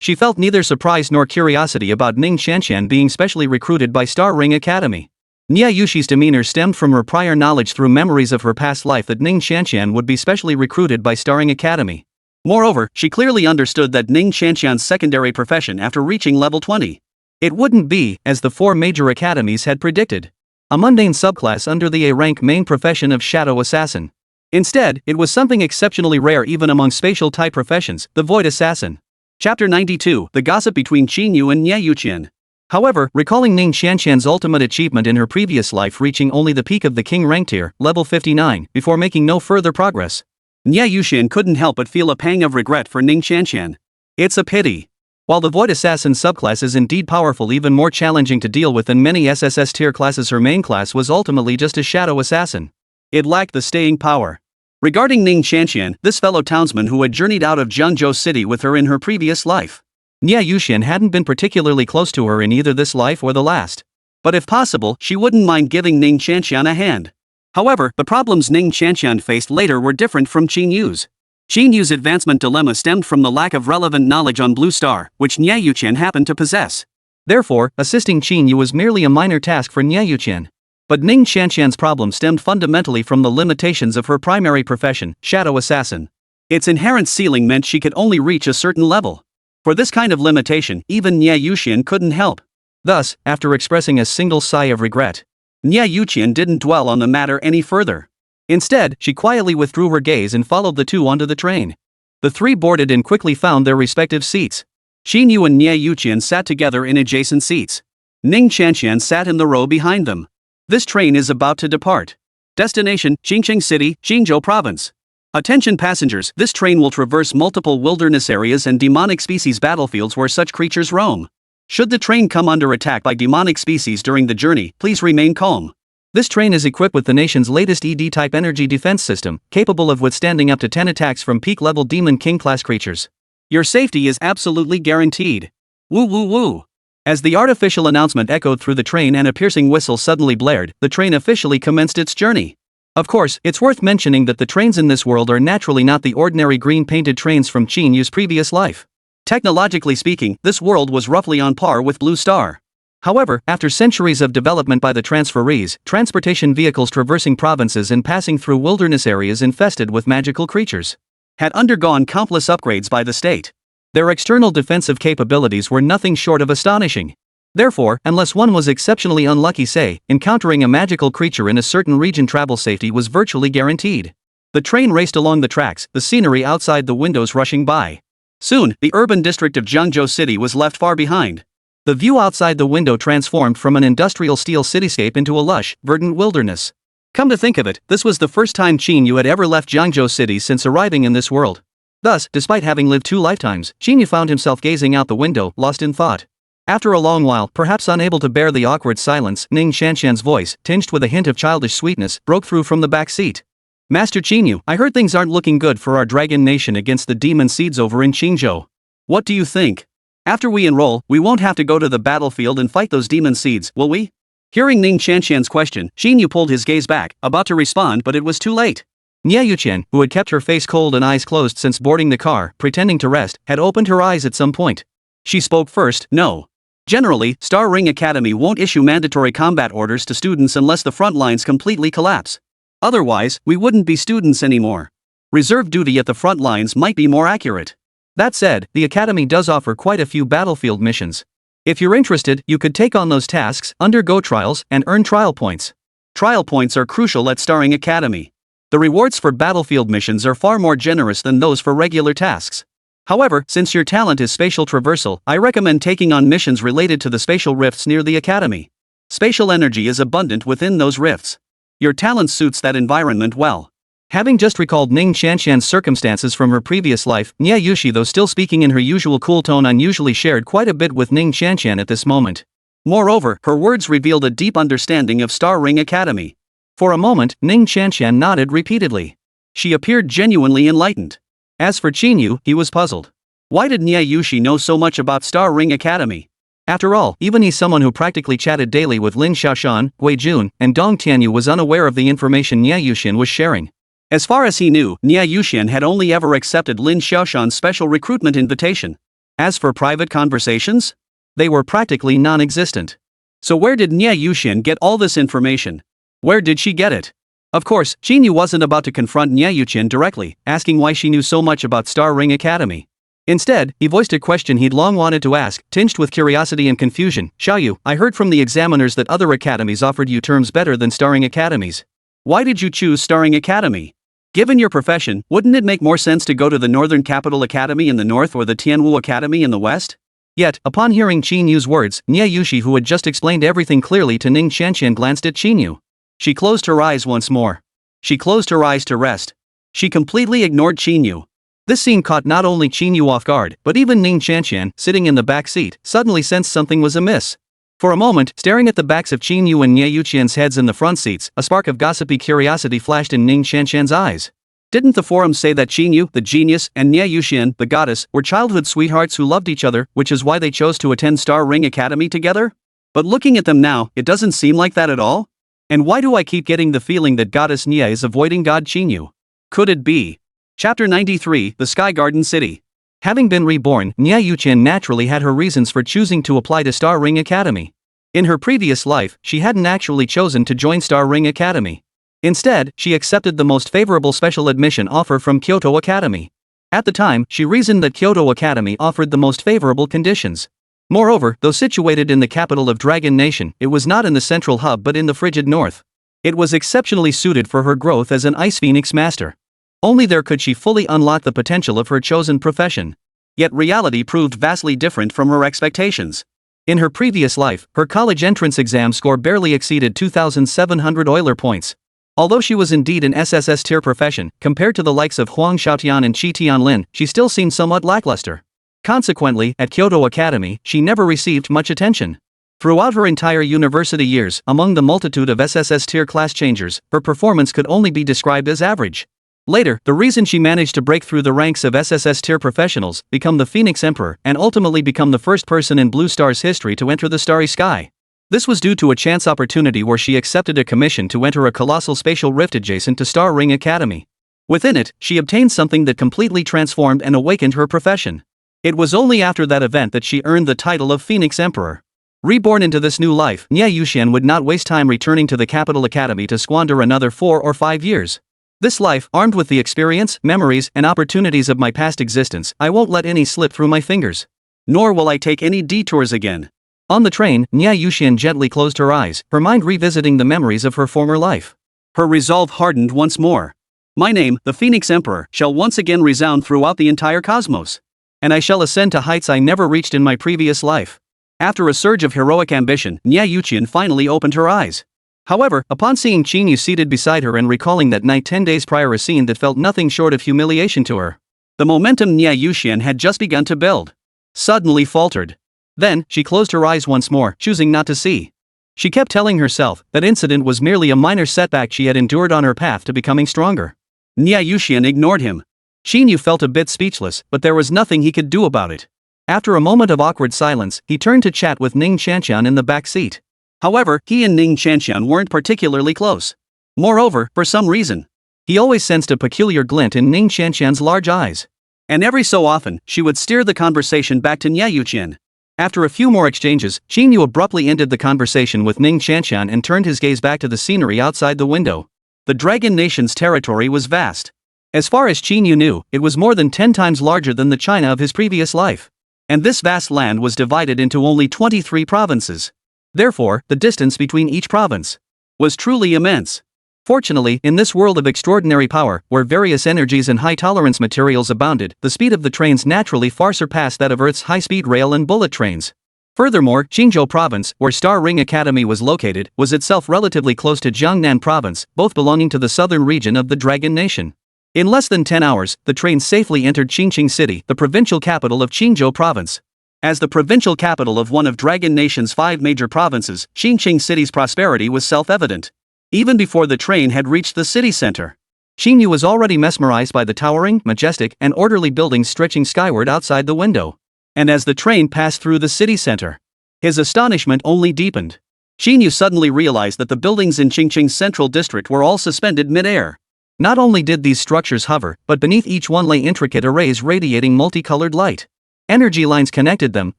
She felt neither surprise nor curiosity about Ning Qianqian being specially recruited by Star Ring Academy. Niè Yǔqiān's demeanor stemmed from her prior knowledge through memories of her past life that Ning Qianqian would be specially recruited by Starring Academy. Moreover, she clearly understood that Ning Qianqian's secondary profession after reaching level 20. It wouldn't be, as the 4 major academies had predicted, a mundane subclass under the A-rank main profession of Shadow Assassin. Instead, it was something exceptionally rare even among spatial-type professions, the Void Assassin. Chapter 92, The Gossip Between Qín Yǔ and Niè Yǔqiān. However, recalling Ning Qianqian's ultimate achievement in her previous life, reaching only the peak of the King rank tier, level 59, before making no further progress, Niè Yǔqiān couldn't help but feel a pang of regret for Ning Qianqian. It's a pity. While the Void Assassin subclass is indeed powerful, even more challenging to deal with than many SSS tier classes, her main class was ultimately just a Shadow Assassin. It lacked the staying power. Regarding Ning Qianqian, this fellow townsman who had journeyed out of Jiangzhou City with her in her previous life, Niè Yǔqiān hadn't been particularly close to her in either this life or the last. But if possible, she wouldn't mind giving Ning Qianqian a hand. However, the problems Ning Qianqian faced later were different from Qín Yǔ's. Qín Yǔ's advancement dilemma stemmed from the lack of relevant knowledge on Blue Star, which Niè Yǔqiān happened to possess. Therefore, assisting Qín Yǔ was merely a minor task for Niè Yǔqiān. But Ning Qianqian's problem stemmed fundamentally from the limitations of her primary profession, Shadow Assassin. Its inherent ceiling meant she could only reach a certain level. For this kind of limitation, even Niè Yǔqiān couldn't help. Thus, after expressing a single sigh of regret, Niè Yǔqiān didn't dwell on the matter any further. Instead, she quietly withdrew her gaze and followed the two onto the train. The three boarded and quickly found their respective seats. Qín Yǔ and Niè Yǔqiān sat together in adjacent seats. Ning Qianqian sat in the row behind them. This train is about to depart. Destination, Qingqing City, Qingzhou Province. Attention passengers, this train will traverse multiple wilderness areas and demonic species battlefields where such creatures roam. Should the train come under attack by demonic species during the journey, please remain calm. This train is equipped with the nation's latest ED-type energy defense system, capable of withstanding up to 10 attacks from peak-level Demon King-class creatures. Your safety is absolutely guaranteed. Woo woo woo. As the artificial announcement echoed through the train and a piercing whistle suddenly blared, the train officially commenced its journey. Of course, it's worth mentioning that the trains in this world are naturally not the ordinary green-painted trains from Qín Yǔ's previous life. Technologically speaking, this world was roughly on par with Blue Star. However, after centuries of development by the transferees, transportation vehicles traversing provinces and passing through wilderness areas infested with magical creatures had undergone countless upgrades by the state. Their external defensive capabilities were nothing short of astonishing. Therefore, unless one was exceptionally unlucky, say, encountering a magical creature in a certain region, travel safety was virtually guaranteed. The train raced along the tracks, the scenery outside the windows rushing by. Soon, the urban district of Jiangzhou City was left far behind. The view outside the window transformed from an industrial steel cityscape into a lush, verdant wilderness. Come to think of it, this was the first time Qín Yǔ had ever left Jiangzhou City since arriving in this world. Thus, despite having lived 2 lifetimes, Qín Yǔ found himself gazing out the window, lost in thought. After a long while, perhaps unable to bear the awkward silence, Ning Qianqian's voice, tinged with a hint of childish sweetness, broke through from the back seat. Master Qín Yǔ, I heard things aren't looking good for our dragon nation against the demon seeds over in Qingzhou. What do you think? After we enroll, we won't have to go to the battlefield and fight those demon seeds, will we? Hearing Ning Qianqian's question, Qín Yǔ pulled his gaze back, about to respond, but it was too late. Niè Yǔqiān, who had kept her face cold and eyes closed since boarding the car, pretending to rest, had opened her eyes at some point. She spoke first. No. Generally, Star Ring Academy won't issue mandatory combat orders to students unless the front lines completely collapse. Otherwise, we wouldn't be students anymore. Reserve duty at the front lines might be more accurate. That said, the Academy does offer quite a few battlefield missions. If you're interested, you could take on those tasks, undergo trials, and earn trial points. Trial points are crucial at Star Ring Academy. The rewards for battlefield missions are far more generous than those for regular tasks. However, since your talent is spatial traversal, I recommend taking on missions related to the spatial rifts near the Academy. Spatial energy is abundant within those rifts. Your talent suits that environment well. Having just recalled Ning Qianqian's circumstances from her previous life, Niè Yǔqiān, though still speaking in her usual cool tone, unusually shared quite a bit with Ning Qianqian at this moment. Moreover, her words revealed a deep understanding of Star Ring Academy. For a moment, Ning Qianqian nodded repeatedly. She appeared genuinely enlightened. As for Qín Yǔ, he was puzzled. Why did Niè Yǔqiān know so much about Star Ring Academy? After all, even he, someone who practically chatted daily with Lin Xiaoshan, Gui Jun, and Dong Tianyu, was unaware of the information Niè Yǔqiān was sharing. As far as he knew, Niè Yǔqiān had only ever accepted Lin Xiaoshan's special recruitment invitation. As for private conversations, they were practically non-existent. So where did Niè Yǔqiān get all this information? Where did she get it? Of course, Qín Yǔ wasn't about to confront Niè Yǔqiān directly, asking why she knew so much about Star Ring Academy. Instead, he voiced a question he'd long wanted to ask, tinged with curiosity and confusion. Xiaoyu, I heard from the examiners that other academies offered you terms better than Star Ring Academies. Why did you choose Star Ring Academy? Given your profession, wouldn't it make more sense to go to the Northern Capital Academy in the north or the Tianwu Academy in the west? Yet, upon hearing Qín Yǔ's words, Niè Yǔqiān, who had just explained everything clearly to Ning Qianqian, glanced at Qín Yǔ. She closed her eyes once more. She closed her eyes to rest. She completely ignored Qín Yǔ. This scene caught not only Qín Yǔ off guard, but even Ning Qianqian, sitting in the back seat, suddenly sensed something was amiss. For a moment, staring at the backs of Qín Yǔ and Niè Yǔqiān's heads in the front seats, a spark of gossipy curiosity flashed in Ning Qianqian's eyes. Didn't the forums say that Qín Yǔ, the genius, and Niè Yǔqiān, the goddess, were childhood sweethearts who loved each other, which is why they chose to attend Star Ring Academy together? But looking at them now, it doesn't seem like that at all. And why do I keep getting the feeling that Goddess Niè is avoiding God Qín Yǔ? Could it be? Chapter 93, The Sky Garden City. Having been reborn, Niè Yǔqiān naturally had her reasons for choosing to apply to Star Ring Academy. In her previous life, she hadn't actually chosen to join Star Ring Academy. Instead, she accepted the most favorable special admission offer from Kyoto Academy. At the time, she reasoned that Kyoto Academy offered the most favorable conditions. Moreover, though situated in the capital of Dragon Nation, it was not in the central hub but in the frigid north. It was exceptionally suited for her growth as an Ice Phoenix master. Only there could she fully unlock the potential of her chosen profession. Yet reality proved vastly different from her expectations. In her previous life, her college entrance exam score barely exceeded 2,700 Euler points. Although she was indeed an SSS tier profession, compared to the likes of Huang Xiaotian and Qi Tianlin, she still seemed somewhat lackluster. Consequently, at Kyoto Academy, she never received much attention. Throughout her entire university years, among the multitude of SSS tier class changers, her performance could only be described as average. Later, the reason she managed to break through the ranks of SSS tier professionals, become the Phoenix Emperor, and ultimately become the first person in Blue Star's history to enter the starry sky. This was due to a chance opportunity where she accepted a commission to enter a colossal spatial rift adjacent to Star Ring Academy. Within it, she obtained something that completely transformed and awakened her profession. It was only after that event that she earned the title of Phoenix Emperor. Reborn into this new life, Niè Yǔqiān would not waste time returning to the capital academy to squander another 4 or 5 years. This life, armed with the experience, memories, and opportunities of my past existence, I won't let any slip through my fingers. Nor will I take any detours again. On the train, Niè Yǔqiān gently closed her eyes, her mind revisiting the memories of her former life. Her resolve hardened once more. My name, the Phoenix Emperor, shall once again resound throughout the entire cosmos. And I shall ascend to heights I never reached in my previous life. After a surge of heroic ambition, Niè Yǔqiān finally opened her eyes. However, upon seeing Qín Yǔ seated beside her and recalling that night 10 days prior, a scene that felt nothing short of humiliation to her, the momentum Niè Yǔqiān had just begun to build suddenly faltered. Then, she closed her eyes once more, choosing not to see. She kept telling herself that incident was merely a minor setback she had endured on her path to becoming stronger. Niè Yǔqiān ignored him. Qín Yǔ felt a bit speechless, but there was nothing he could do about it. After a moment of awkward silence, he turned to chat with Ning Qianqian in the back seat. However, he and Ning Qianqian weren't particularly close. Moreover, for some reason, he always sensed a peculiar glint in Ning Qianqian's large eyes. And every so often, she would steer the conversation back to Niè Yǔqiān. After a few more exchanges, Qín Yǔ abruptly ended the conversation with Ning Qianqian and turned his gaze back to the scenery outside the window. The Dragon Nation's territory was vast. As far as Qín Yǔ knew, it was more than 10 times larger than the China of his previous life. And this vast land was divided into only 23 provinces. Therefore, the distance between each province was truly immense. Fortunately, in this world of extraordinary power, where various energies and high-tolerance materials abounded, the speed of the trains naturally far surpassed that of Earth's high-speed rail and bullet trains. Furthermore, Qingzhou Province, where Star Ring Academy was located, was itself relatively close to Jiangnan Province, both belonging to the southern region of the Dragon Nation. In less than 10 hours, the train safely entered Qingqing City, the provincial capital of Qingzhou Province. As the provincial capital of one of Dragon Nation's 5 major provinces, Qingqing City's prosperity was self-evident. Even before the train had reached the city center, Qín Yǔ was already mesmerized by the towering, majestic, and orderly buildings stretching skyward outside the window. And as the train passed through the city center, his astonishment only deepened. Qín Yǔ suddenly realized that the buildings in Qingqing's central district were all suspended mid-air. Not only did these structures hover, but beneath each one lay intricate arrays radiating multicolored light. Energy lines connected them,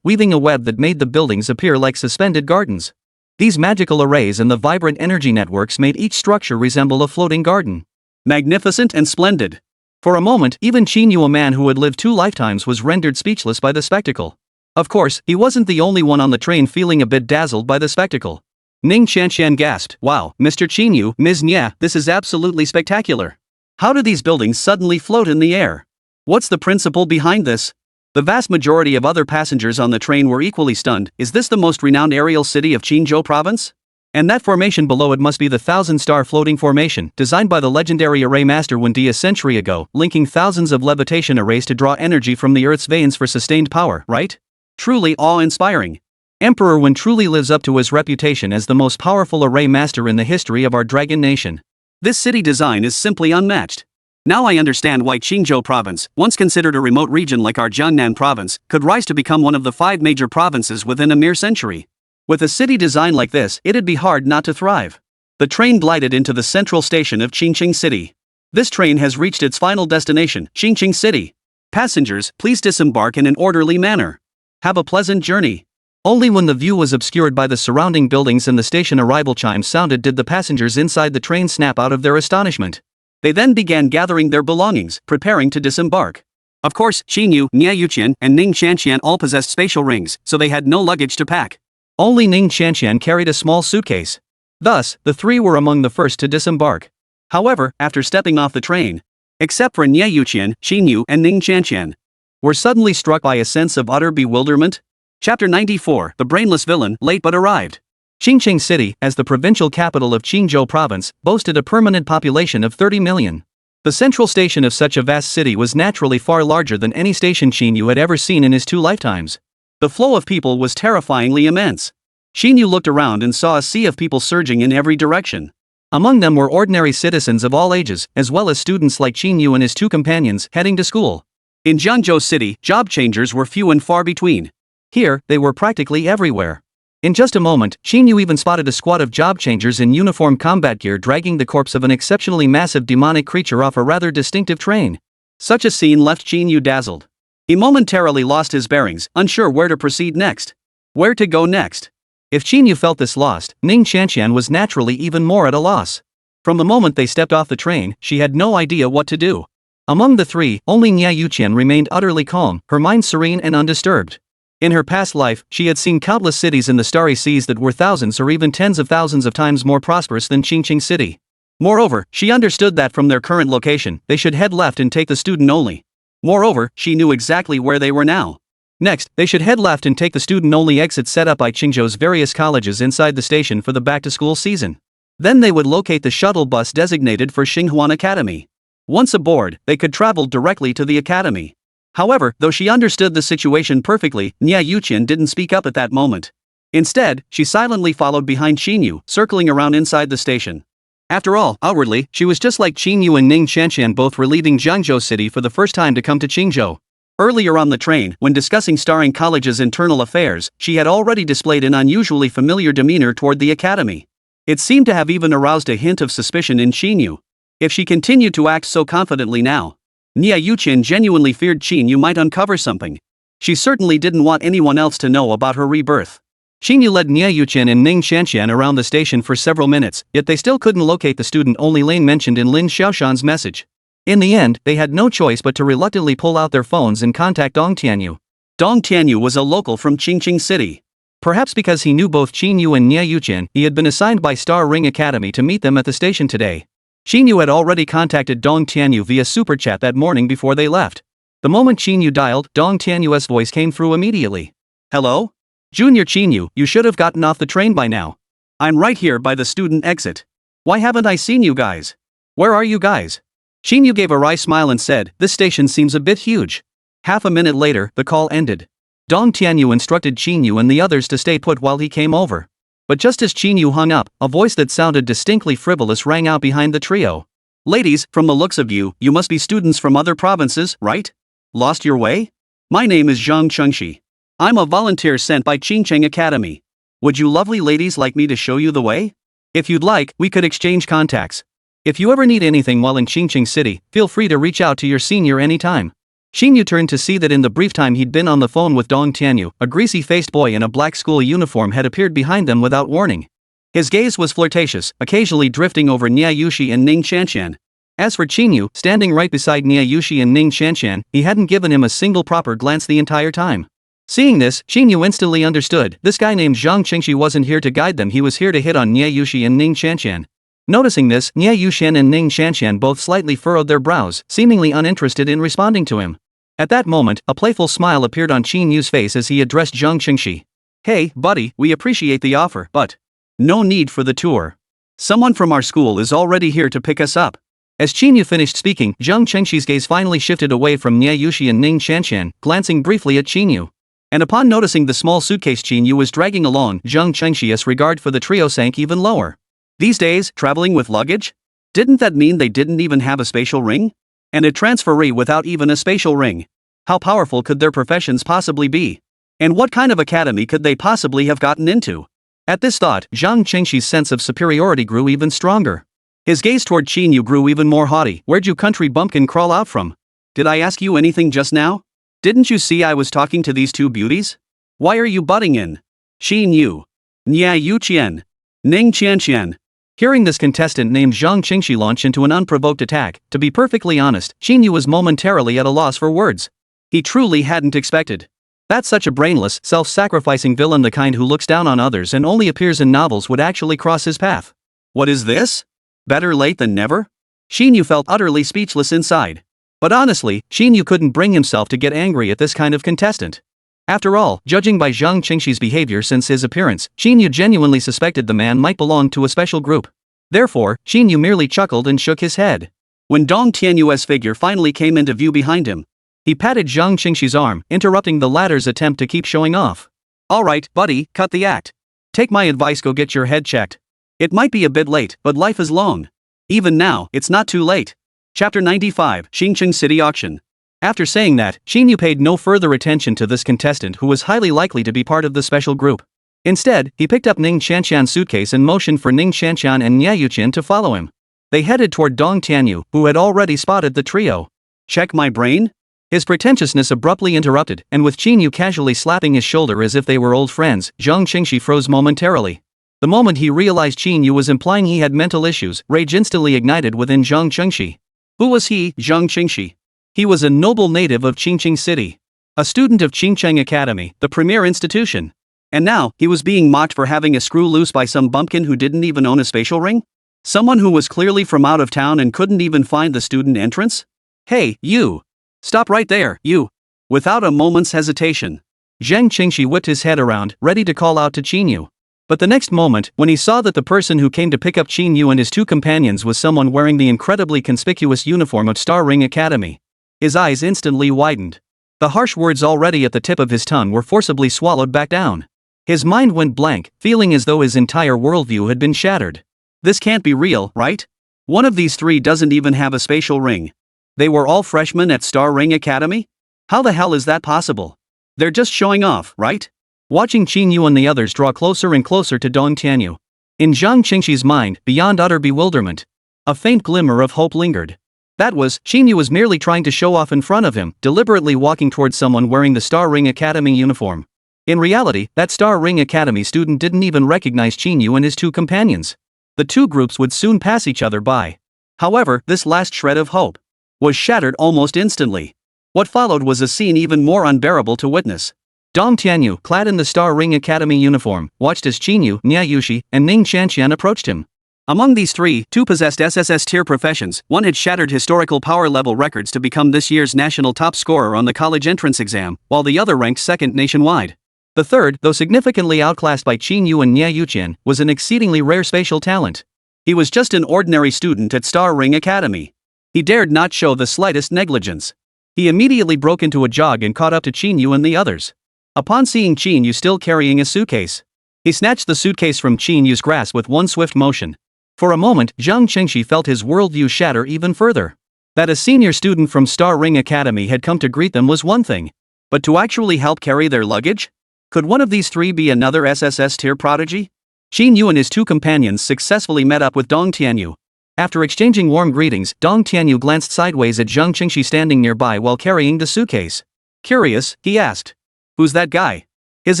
weaving a web that made the buildings appear like suspended gardens. These magical arrays and the vibrant energy networks made each structure resemble a floating garden. Magnificent and splendid. For a moment, even Qín Yǔ, a man who had lived 2 lifetimes, was rendered speechless by the spectacle. Of course, he wasn't the only one on the train feeling a bit dazzled by the spectacle. Ning Qianqian gasped, "Wow, Mr. Qín Yǔ, Ms. Niè, this is absolutely spectacular. How do these buildings suddenly float in the air? What's the principle behind this?" The vast majority of other passengers on the train were equally stunned. Is this the most renowned aerial city of Qingzhou Province? And that formation below it must be the Thousand-Star Floating Formation, designed by the legendary array master Wen Di a century ago, linking thousands of levitation arrays to draw energy from the Earth's veins for sustained power, right? Truly awe-inspiring. Emperor Wen truly lives up to his reputation as the most powerful array master in the history of our Dragon Nation. This city design is simply unmatched. Now I understand why Qingzhou Province, once considered a remote region like our Jiangnan Province, could rise to become one of the 5 major provinces within a mere century. With a city design like this, it'd be hard not to thrive. The train glided into the central station of Qingqing City. This train has reached its final destination, Qingqing City. Passengers, please disembark in an orderly manner. Have a pleasant journey. Only when the view was obscured by the surrounding buildings and the station arrival chimes sounded did the passengers inside the train snap out of their astonishment. They then began gathering their belongings, preparing to disembark. Of course, Qín Yǔ, Niè Yǔqiān, and Ning Qianqian all possessed spatial rings, so they had no luggage to pack. Only Ning Qianqian carried a small suitcase. Thus, the 3 were among the first to disembark. However, after stepping off the train, except for Niè Yǔqiān, Qín Yǔ and Ning Qianqian, were suddenly struck by a sense of utter bewilderment. Chapter 94, The Brainless Villain, Late But Arrived. Qingqing City, as the provincial capital of Qinzhou Province, boasted a permanent population of 30 million. The central station of such a vast city was naturally far larger than any station Qín Yǔ had ever seen in his 2 lifetimes. The flow of people was terrifyingly immense. Qín Yǔ looked around and saw a sea of people surging in every direction. Among them were ordinary citizens of all ages, as well as students like Qín Yǔ and his 2 companions heading to school. In Jiangzhou City, job changers were few and far between. Here, they were practically everywhere. In just a moment, Qín Yǔ even spotted a squad of job changers in uniform combat gear dragging the corpse of an exceptionally massive demonic creature off a rather distinctive train. Such a scene left Qín Yǔ dazzled. He momentarily lost his bearings, unsure where to proceed next. Where to go next? If Qín Yǔ felt this lost, Ning Qianqian was naturally even more at a loss. From the moment they stepped off the train, she had no idea what to do. Among the 3, only Niè Yǔqiān remained utterly calm, her mind serene and undisturbed. In her past life, she had seen countless cities in the starry seas that were thousands or even tens of thousands of times more prosperous than Qingqing City. Moreover, she understood that from their current location, they should head left and take the student only. Moreover, she knew exactly where they were now. Next, they should head left and take the student-only exit set up by Qingzhou's various colleges inside the station for the back-to-school season. Then they would locate the shuttle bus designated for Xinghuan Academy. Once aboard, they could travel directly to the academy. However, though she understood the situation perfectly, Niè Yǔqiān didn't speak up at that moment. Instead, she silently followed behind Qín Yǔ, circling around inside the station. After all, outwardly, she was just like Qín Yǔ and Ning Qianqian, both were leaving Jiangzhou City for the first time to come to Qingzhou. Earlier on the train, when discussing Starring College's internal affairs, she had already displayed an unusually familiar demeanor toward the academy. It seemed to have even aroused a hint of suspicion in Qín Yǔ. If she continued to act so confidently now, Niè Yǔqiān genuinely feared Qín Yǔ might uncover something. She certainly didn't want anyone else to know about her rebirth. Qín Yǔ led Niè Yǔqiān and Ning Qianqian around the station for several minutes, yet they still couldn't locate the student-only lane mentioned in Lin Xiaoshan's message. In the end, they had no choice but to reluctantly pull out their phones and contact Dong Tianyu. Dong Tianyu was a local from Qingqing City. Perhaps because he knew both Qín Yǔ and Niè Yǔqiān, he had been assigned by Star Ring Academy to meet them at the station today. Qín Yǔ had already contacted Dong Tianyu via super chat that morning before they left. The moment Qín Yǔ dialed, Dong Tianyu's voice came through immediately. "Hello? Junior Qín Yǔ, you should have gotten off the train by now. I'm right here by the student exit. Why haven't I seen you guys? Where are you guys?" Qín Yǔ gave a wry smile and said, "This station seems a bit huge." Half a minute later, the call ended. Dong Tianyu instructed Qín Yǔ and the others to stay put while he came over. But just as Qín Yǔ hung up, a voice that sounded distinctly frivolous rang out behind the trio. "Ladies, from the looks of you, you must be students from other provinces, right? Lost your way? My name is Zhang Chengxi. I'm a volunteer sent by Qingqing Academy. Would you lovely ladies like me to show you the way? If you'd like, we could exchange contacts. If you ever need anything while in Qingqing City, feel free to reach out to your senior anytime." Qín Yǔ turned to see that in the brief time he'd been on the phone with Dong Tianyu, a greasy-faced boy in a black school uniform had appeared behind them without warning. His gaze was flirtatious, occasionally drifting over Niè Yǔqiān and Ning Qianqian. As for Qín Yǔ, standing right beside Niè Yǔqiān and Ning Qianqian, he hadn't given him a single proper glance the entire time. Seeing this, Qín Yǔ instantly understood, this guy named Zhang Chengxi wasn't here to guide them, he was here to hit on Niè Yǔqiān and Ning Qianqian. Noticing this, Niè Yǔqiān and Ning Qianqian both slightly furrowed their brows, seemingly uninterested in responding to him. At that moment, a playful smile appeared on Qín Yu's face as he addressed Zhang Chengxi. "Hey, buddy, we appreciate the offer, but no need for the tour. Someone from our school is already here to pick us up." As Qín Yǔ finished speaking, Zhang Chengxi's gaze finally shifted away from Niè Yǔqiān and Ning Qianqian, glancing briefly at Qín Yǔ. And upon noticing the small suitcase Qín Yǔ was dragging along, Zhang Chengxi's regard for the trio sank even lower. These days, traveling with luggage? Didn't that mean they didn't even have a spatial ring? And a transferee without even a spatial ring. How powerful could their professions possibly be? And what kind of academy could they possibly have gotten into? At this thought, Zhang Chengxi's sense of superiority grew even stronger. His gaze toward Qín Yǔ grew even more haughty. "Where'd you country bumpkin crawl out from? Did I ask you anything just now? Didn't you see I was talking to these two beauties? Why are you butting in?" Qín Yǔ, Niè Yǔqiān, Ning Qianqian. Hearing this contestant named Zhang Chengxi launch into an unprovoked attack, to be perfectly honest, Qín Yǔ was momentarily at a loss for words. He truly hadn't expected that such a brainless, self-sacrificing villain, the kind who looks down on others and only appears in novels, would actually cross his path. What is this? Better late than never? Qín Yǔ felt utterly speechless inside. But honestly, Qín Yǔ couldn't bring himself to get angry at this kind of contestant. After all, judging by Zhang Qingxi's behavior since his appearance, Qín Yǔ genuinely suspected the man might belong to a special group. Therefore, Qín Yǔ merely chuckled and shook his head. When Dong Tianyu's figure finally came into view behind him, he patted Zhang Qingxi's arm, interrupting the latter's attempt to keep showing off. Alright, buddy, cut the act. Take my advice, go get your head checked. It might be a bit late, but life is long. Even now, it's not too late. Chapter 95, Xingcheng City Auction. After saying that, Qín Yǔ paid no further attention to this contestant who was highly likely to be part of the special group. Instead, he picked up Ning Qianqian's suitcase and motioned for Ning Qianqian and Niè Yǔqiān to follow him. They headed toward Dong Tianyū, who had already spotted the trio. Check my brain? His pretentiousness abruptly interrupted, and with Qín Yǔ casually slapping his shoulder as if they were old friends, Zhang Qingxi froze momentarily. The moment he realized Qín Yǔ was implying he had mental issues, rage instantly ignited within Zhang Qingxi. Who was he, Zhang Qingxi? He was a noble native of Qingcheng City. A student of Qingcheng Academy, the premier institution. And now, he was being mocked for having a screw loose by some bumpkin who didn't even own a spatial ring? Someone who was clearly from out of town and couldn't even find the student entrance? Hey, you! Stop right there, you! Without a moment's hesitation, Zhang Qingxi whipped his head around, ready to call out to Qín Yǔ. But the next moment, when he saw that the person who came to pick up Qín Yǔ and his two companions was someone wearing the incredibly conspicuous uniform of Star Ring Academy, his eyes instantly widened. The harsh words already at the tip of his tongue were forcibly swallowed back down. His mind went blank, feeling as though his entire worldview had been shattered. This can't be real, right? One of these three doesn't even have a spatial ring. They were all freshmen at Star Ring Academy? How the hell is that possible? They're just showing off, right? Watching Qín Yǔ and the others draw closer and closer to Dong Tianyū. In Zhang Qingxi's mind, beyond utter bewilderment, a faint glimmer of hope lingered. That was, Qín Yǔ was merely trying to show off in front of him, deliberately walking towards someone wearing the Star Ring Academy uniform. In reality, that Star Ring Academy student didn't even recognize Qín Yǔ and his two companions. The two groups would soon pass each other by. However, this last shred of hope was shattered almost instantly. What followed was a scene even more unbearable to witness. Dong Tianyū, clad in the Star Ring Academy uniform, watched as Qín Yǔ, Niè Yǔqiān, and Ning Qianqian approached him. Among these three, two possessed SSS-tier professions. One had shattered historical power level records to become this year's national top scorer on the college entrance exam, while the other ranked second nationwide. The third, though significantly outclassed by Qín Yǔ and Niè Yǔqiān, was an exceedingly rare spatial talent. He was just an ordinary student at Star Ring Academy. He dared not show the slightest negligence. He immediately broke into a jog and caught up to Qín Yǔ and the others. Upon seeing Qín Yǔ still carrying a suitcase, he snatched the suitcase from Qín Yǔ's grasp with one swift motion. For a moment, Zhang Qingxi felt his worldview shatter even further. That a senior student from Star Ring Academy had come to greet them was one thing. But to actually help carry their luggage? Could one of these three be another SSS-tier prodigy? Qín Yǔ and his two companions successfully met up with Dong Tianyū. After exchanging warm greetings, Dong Tianyū glanced sideways at Zhang Qingxi standing nearby while carrying the suitcase. Curious, he asked. Who's that guy? His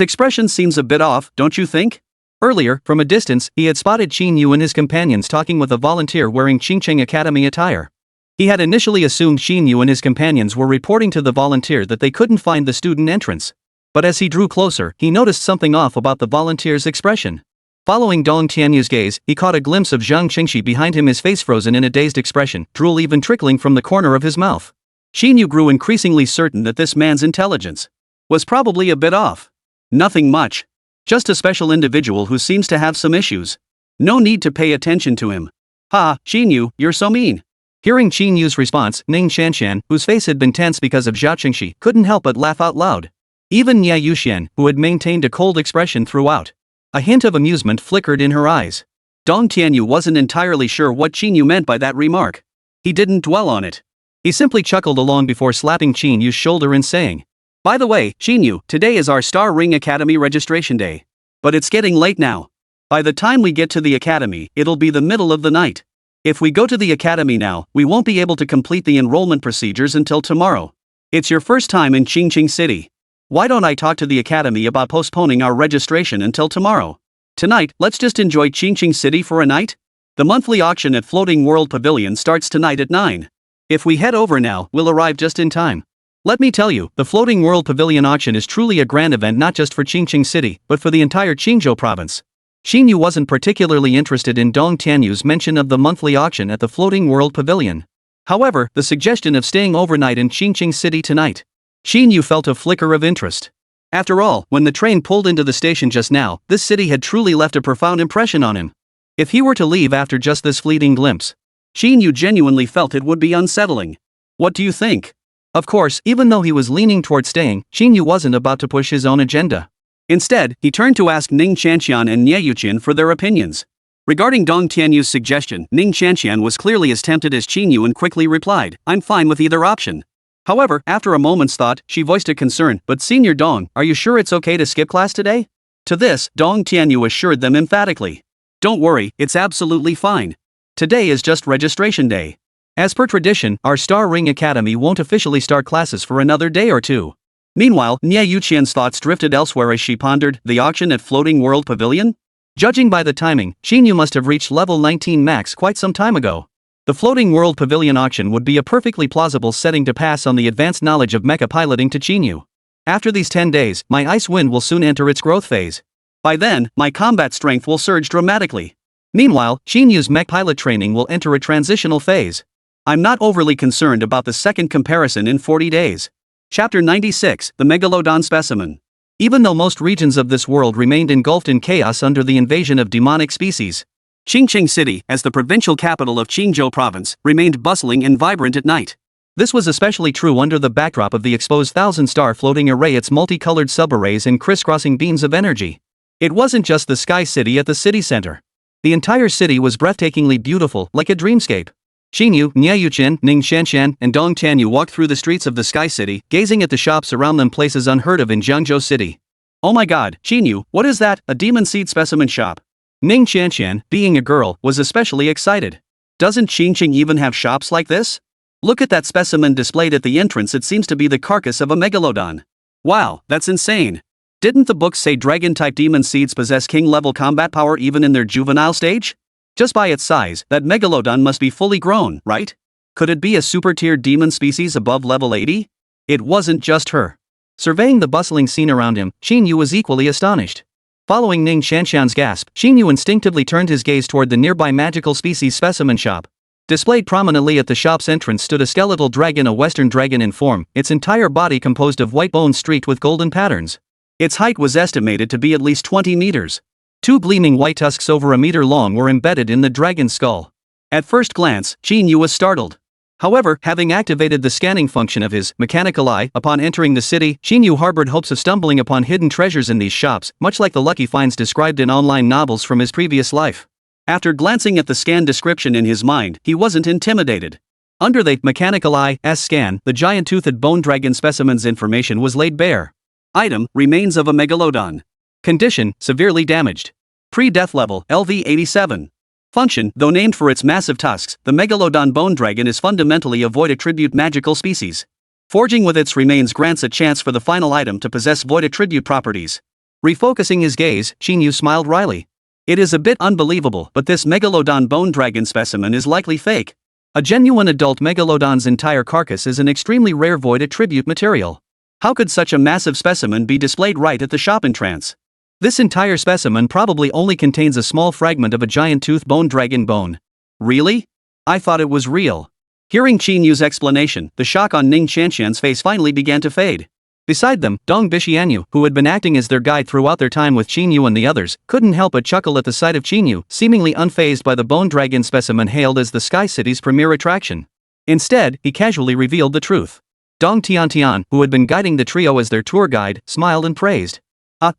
expression seems a bit off, don't you think? Earlier, from a distance, he had spotted Qín Yǔ and his companions talking with a volunteer wearing Qingcheng Academy attire. He had initially assumed Qín Yǔ and his companions were reporting to the volunteer that they couldn't find the student entrance. But as he drew closer, he noticed something off about the volunteer's expression. Following Dong Tianyū's gaze, he caught a glimpse of Zhang Qingxi behind him, his face frozen in a dazed expression, drool even trickling from the corner of his mouth. Qín Yǔ grew increasingly certain that this man's intelligence was probably a bit off. Nothing much. Just a special individual who seems to have some issues. No need to pay attention to him. Ha, Qín Yǔ, you're so mean. Hearing Qín Yǔ's response, Ning Qianqian, whose face had been tense because of Zhao Qingxi, couldn't help but laugh out loud. Even Niè Yǔqiān, who had maintained a cold expression throughout, a hint of amusement flickered in her eyes. Dong Tianyū wasn't entirely sure what Qín Yǔ meant by that remark. He didn't dwell on it. He simply chuckled along before slapping Qín Yǔ's shoulder and saying, "By the way, Qín Yǔ, today is our Star Ring Academy registration day. But it's getting late now. By the time we get to the academy, it'll be the middle of the night. If we go to the academy now, we won't be able to complete the enrollment procedures until tomorrow. It's your first time in Qingcheng City. Why don't I talk to the academy about postponing our registration until tomorrow? Tonight, let's just enjoy Qingcheng City for a night? The monthly auction at Floating World Pavilion starts tonight at 9. If we head over now, we'll arrive just in time. Let me tell you, the Floating World Pavilion auction is truly a grand event not just for Qingcheng City, but for the entire Qingzhou province. Qín Yǔ wasn't particularly interested in Dong Tianyu's mention of the monthly auction at the Floating World Pavilion. However, the suggestion of staying overnight in Qingqing City tonight. Qín Yǔ felt a flicker of interest. After all, when the train pulled into the station just now, this city had truly left a profound impression on him. If he were to leave after just this fleeting glimpse, Qín Yǔ genuinely felt it would be unsettling. What do you think? Of course, even though he was leaning toward staying, Qín Yǔ wasn't about to push his own agenda. Instead, he turned to ask Ning Qianqian and Niè Yǔqiān for their opinions. Regarding Dong Tianyu's suggestion, Ning Qianqian was clearly as tempted as Qín Yǔ and quickly replied, "I'm fine with either option." However, after a moment's thought, she voiced a concern, "But Senior Dong, are you sure it's okay to skip class today?" To this, Dong Tianyu assured them emphatically, "Don't worry, it's absolutely fine. Today is just registration day. As per tradition, our Star Ring Academy won't officially start classes for another day or two." Meanwhile, Niè Yǔqiān's thoughts drifted elsewhere as she pondered, the auction at Floating World Pavilion? Judging by the timing, Qín Yǔ must have reached level 19 max quite some time ago. The Floating World Pavilion auction would be a perfectly plausible setting to pass on the advanced knowledge of mecha piloting to Qín Yǔ. After these 10 days, my ice wind will soon enter its growth phase. By then, my combat strength will surge dramatically. Meanwhile, Qín Yu's mech pilot training will enter a transitional phase. I'm not overly concerned about the second comparison in 40 days. Chapter 96, The Megalodon Specimen. Even though most regions of this world remained engulfed in chaos under the invasion of demonic species, Qingqing City, as the provincial capital of Qingzhou Province, remained bustling and vibrant at night. This was especially true under the backdrop of the exposed thousand-star floating array, its multicolored subarrays and crisscrossing beams of energy. It wasn't just the Sky City at the city center. The entire city was breathtakingly beautiful, like a dreamscape. Qín Yǔ, Niè Yǔqiān, Ning Qianqian, and Dong Tianyu walked through the streets of the Sky City, gazing at the shops around them, places unheard of in Jiangzhou City. "Oh my god, Qín Yǔ, what is that, a demon seed specimen shop?" Ning Qianqian, being a girl, was especially excited. "Doesn't Qingqing even have shops like this? Look at that specimen displayed at the entrance, it seems to be the carcass of a megalodon. Wow, that's insane. Didn't the book say dragon-type demon seeds possess king-level combat power even in their juvenile stage? Just by its size, that megalodon must be fully grown, right? Could it be a super-tiered demon species above level 80? It wasn't just her. Surveying the bustling scene around him, Qín Yǔ was equally astonished. Following Ning Qianqian's gasp, Qín Yǔ instinctively turned his gaze toward the nearby magical species specimen shop. Displayed prominently at the shop's entrance stood a skeletal dragon, a western dragon in form, its entire body composed of white bones streaked with golden patterns. Its height was estimated to be at least 20 meters. Two gleaming white tusks over a meter long were embedded in the dragon's skull. At first glance, Qín Yǔ was startled. However, having activated the scanning function of his mechanical eye upon entering the city, Qín Yǔ harbored hopes of stumbling upon hidden treasures in these shops, much like the lucky finds described in online novels from his previous life. After glancing at the scan description in his mind, he wasn't intimidated. Under the mechanical eye's scan, the giant-toothed bone dragon specimen's information was laid bare. Item: remains of a megalodon. Condition: severely damaged. Pre-death level: LV87. Function: though named for its massive tusks, the megalodon bone dragon is fundamentally a void attribute magical species. Forging with its remains grants a chance for the final item to possess void attribute properties. Refocusing his gaze, Qín Yǔ smiled wryly. It is a bit unbelievable, but this megalodon bone dragon specimen is likely fake. A genuine adult megalodon's entire carcass is an extremely rare void attribute material. How could such a massive specimen be displayed right at the shop entrance? This entire specimen probably only contains a small fragment of a giant-toothed bone dragon bone. Really? I thought it was real. Hearing Qín Yu's explanation, the shock on Ning Qianqian's face finally began to fade. Beside them, Dong Bixianyu, who had been acting as their guide throughout their time with Qín Yǔ and the others, couldn't help but chuckle at the sight of Qín Yǔ, seemingly unfazed by the bone dragon specimen hailed as the Sky City's premier attraction. Instead, he casually revealed the truth. Dong Tiantian, who had been guiding the trio as their tour guide, smiled and praised.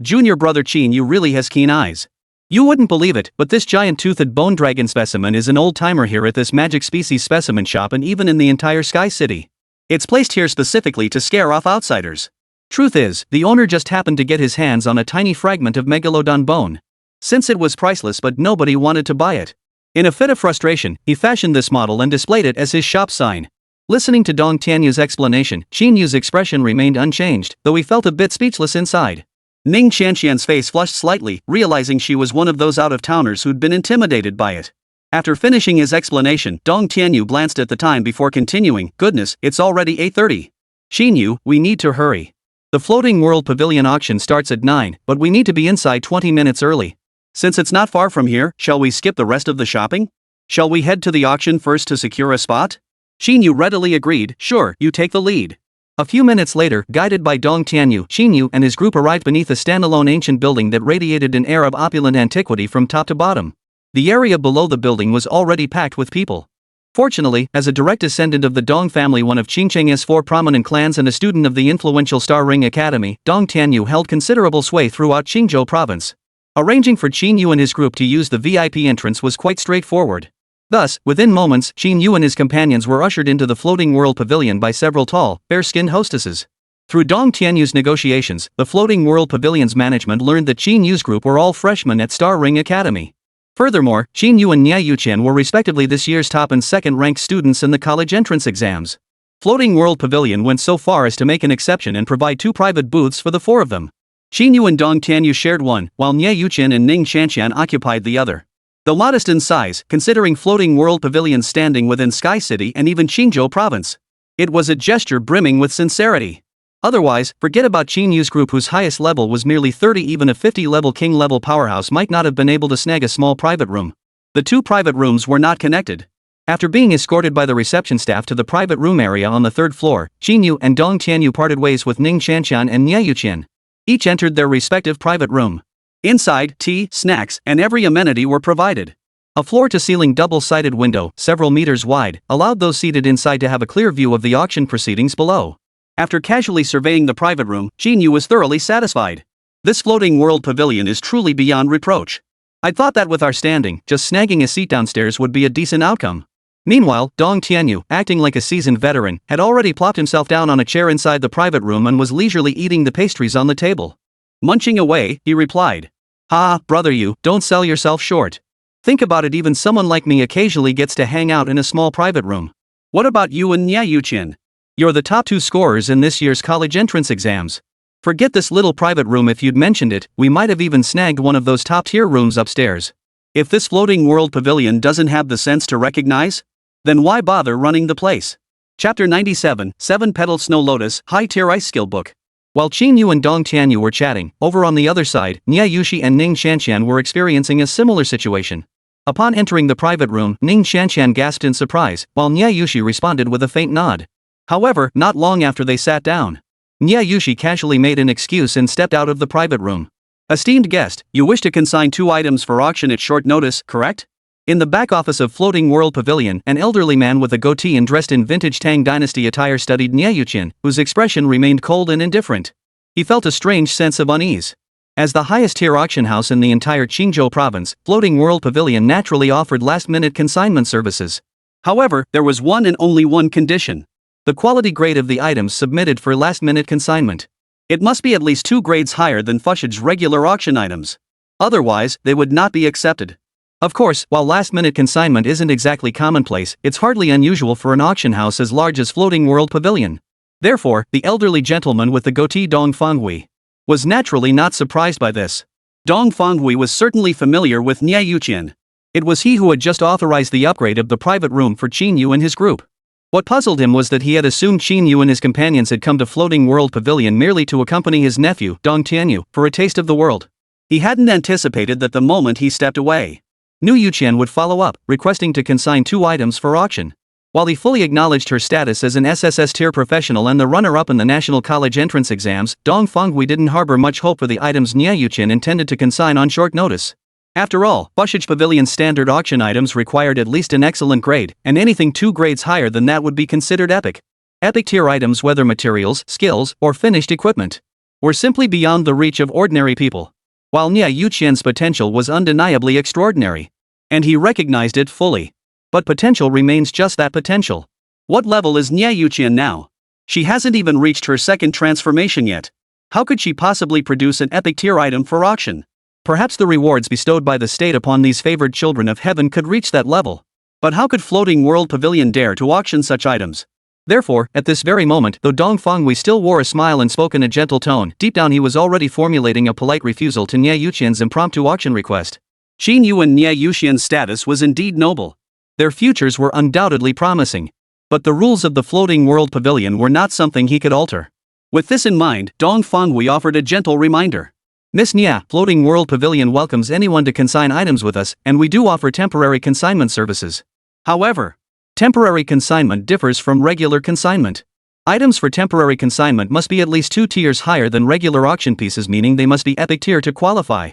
Junior brother Qín Yǔ really has keen eyes. You wouldn't believe it, but this giant-toothed bone dragon specimen is an old-timer here at this magic species specimen shop and even in the entire Sky City. It's placed here specifically to scare off outsiders. Truth is, the owner just happened to get his hands on a tiny fragment of megalodon bone. Since it was priceless, but nobody wanted to buy it. In a fit of frustration, he fashioned this model and displayed it as his shop sign. Listening to Dong Tianyu's explanation, Qín Yǔ's expression remained unchanged, though he felt a bit speechless inside. Ning Qianqian's face flushed slightly, realizing she was one of those out-of-towners who'd been intimidated by it. After finishing his explanation, Dong Tianyu glanced at the time before continuing, "Goodness, it's already 8:30. Qín Yǔ, we need to hurry. The Floating World Pavilion auction starts at 9, but we need to be inside 20 minutes early." Since it's not far from here, shall we skip the rest of the shopping? Shall we head to the auction first to secure a spot? Qín Yǔ readily agreed, sure, you take the lead. A few minutes later, guided by Dong Tianyu, Qín Yǔ and his group arrived beneath a standalone ancient building that radiated an air of opulent antiquity from top to bottom. The area below the building was already packed with people. Fortunately, as a direct descendant of the Dong family, one of Qingcheng's 4 prominent clans and a student of the influential Star Ring Academy, Dong Tianyu held considerable sway throughout Qingzhou province. Arranging for Qín Yǔ and his group to use the VIP entrance was quite straightforward. Thus, within moments, Qín Yǔ and his companions were ushered into the floating world pavilion by several tall, fair-skinned hostesses. Through Dong Tianyu's negotiations, the floating world pavilion's management learned that Qín Yǔ's group were all freshmen at Star Ring Academy. Furthermore, Qín Yǔ and Niè Yǔqiān were respectively this year's top and second-ranked students in the college entrance exams. Floating World Pavilion went so far as to make an exception and provide 2 private booths for the 4 of them. Qín Yǔ and Dong Tianyu shared one, while Niè Yǔqiān and Ning Shanqian occupied the other. Though modest in size, considering Floating World Pavilions standing within Sky City and even Qingzhou province, it was a gesture brimming with sincerity. Otherwise, forget about Qín Yǔ's group, whose highest level was merely 30. Even a 50-level king-level powerhouse might not have been able to snag a small private room. The 2 private rooms were not connected. After being escorted by the reception staff to the private room area on the 3rd floor, Qín Yǔ and Dong Tianyu parted ways with Ning Shanqian and Niè Yǔqiān. Each entered their respective private room. Inside, tea, snacks, and every amenity were provided. A floor-to-ceiling double-sided window, several meters wide, allowed those seated inside to have a clear view of the auction proceedings below. After casually surveying the private room, Qín Yǔ was thoroughly satisfied. This floating world pavilion is truly beyond reproach. I thought that with our standing, just snagging a seat downstairs would be a decent outcome. Meanwhile, Dong Tianyu, acting like a seasoned veteran, had already plopped himself down on a chair inside the private room and was leisurely eating the pastries on the table. Munching away, he replied, "Ah, brother Yǔ, don't sell yourself short. Think about it, even someone like me occasionally gets to hang out in a small private room. What about you and Niè Yǔqiān? You're the top 2 scorers in this year's college entrance exams. Forget this little private room. If you'd mentioned it, we might have even snagged one of those top-tier rooms upstairs. If this floating world pavilion doesn't have the sense to recognize, then why bother running the place?" Chapter 97, 7-Petal Snow Lotus, High-Tier Ice Skill Book. While Qín Yǔ and Dong Tianyu were chatting, over on the other side, Niè Yǔqiān and Ning Shanqian were experiencing a similar situation. Upon entering the private room, Ning Shanqian gasped in surprise, while Niè Yǔqiān responded with a faint nod. However, not long after they sat down, Niè Yǔqiān casually made an excuse and stepped out of the private room. "Esteemed guest, you wish to consign 2 items for auction at short notice, correct?" In the back office of Floating World Pavilion, an elderly man with a goatee and dressed in vintage Tang Dynasty attire studied Niè Yǔqiān, whose expression remained cold and indifferent. He felt a strange sense of unease. As the highest-tier auction house in the entire Qingzhou province, Floating World Pavilion naturally offered last-minute consignment services. However, there was one and only one condition: the quality grade of the items submitted for last-minute consignment. It must be at least 2 grades higher than Fushid's regular auction items. Otherwise, they would not be accepted. Of course, while last-minute consignment isn't exactly commonplace, it's hardly unusual for an auction house as large as Floating World Pavilion. Therefore, the elderly gentleman with the goatee Dong Fenghui was naturally not surprised by this. Dong Fenghui was certainly familiar with Niè Yǔqiān. It was he who had just authorized the upgrade of the private room for Qín Yǔ and his group. What puzzled him was that he had assumed Qín Yǔ and his companions had come to Floating World Pavilion merely to accompany his nephew, Dong Tianyu, for a taste of the world. He hadn't anticipated that the moment he stepped away, Niè Yǔqiān would follow up, requesting to consign 2 items for auction. While he fully acknowledged her status as an SSS-tier professional and the runner-up in the national college entrance exams, Dong Fenghui didn't harbor much hope for the items Niè Yǔqiān intended to consign on short notice. After all, Fushid Pavilion's standard auction items required at least an excellent grade, and anything 2 grades higher than that would be considered epic. Epic-tier items, whether materials, skills, or finished equipment, were simply beyond the reach of ordinary people. While Niè Yǔqiān's potential was undeniably extraordinary, and he recognized it fully. But potential remains just that, potential. What level is Niè Yǔqiān now? She hasn't even reached her 2nd transformation yet. How could she possibly produce an epic tier item for auction? Perhaps the rewards bestowed by the state upon these favored children of heaven could reach that level. But how could Floating World Pavilion dare to auction such items? Therefore, at this very moment, though Dong Fenghui still wore a smile and spoke in a gentle tone, deep down he was already formulating a polite refusal to Niè Yǔqiān's impromptu auction request. Qín Yǔ and Niè Yǔqiān's status was indeed noble. Their futures were undoubtedly promising. But the rules of the Floating World Pavilion were not something he could alter. With this in mind, Dong Fenghui offered a gentle reminder. Miss Niè, Floating World Pavilion welcomes anyone to consign items with us, and we do offer temporary consignment services. However, temporary consignment differs from regular consignment. Items for temporary consignment must be at least 2 tiers higher than regular auction pieces, meaning they must be epic tier to qualify.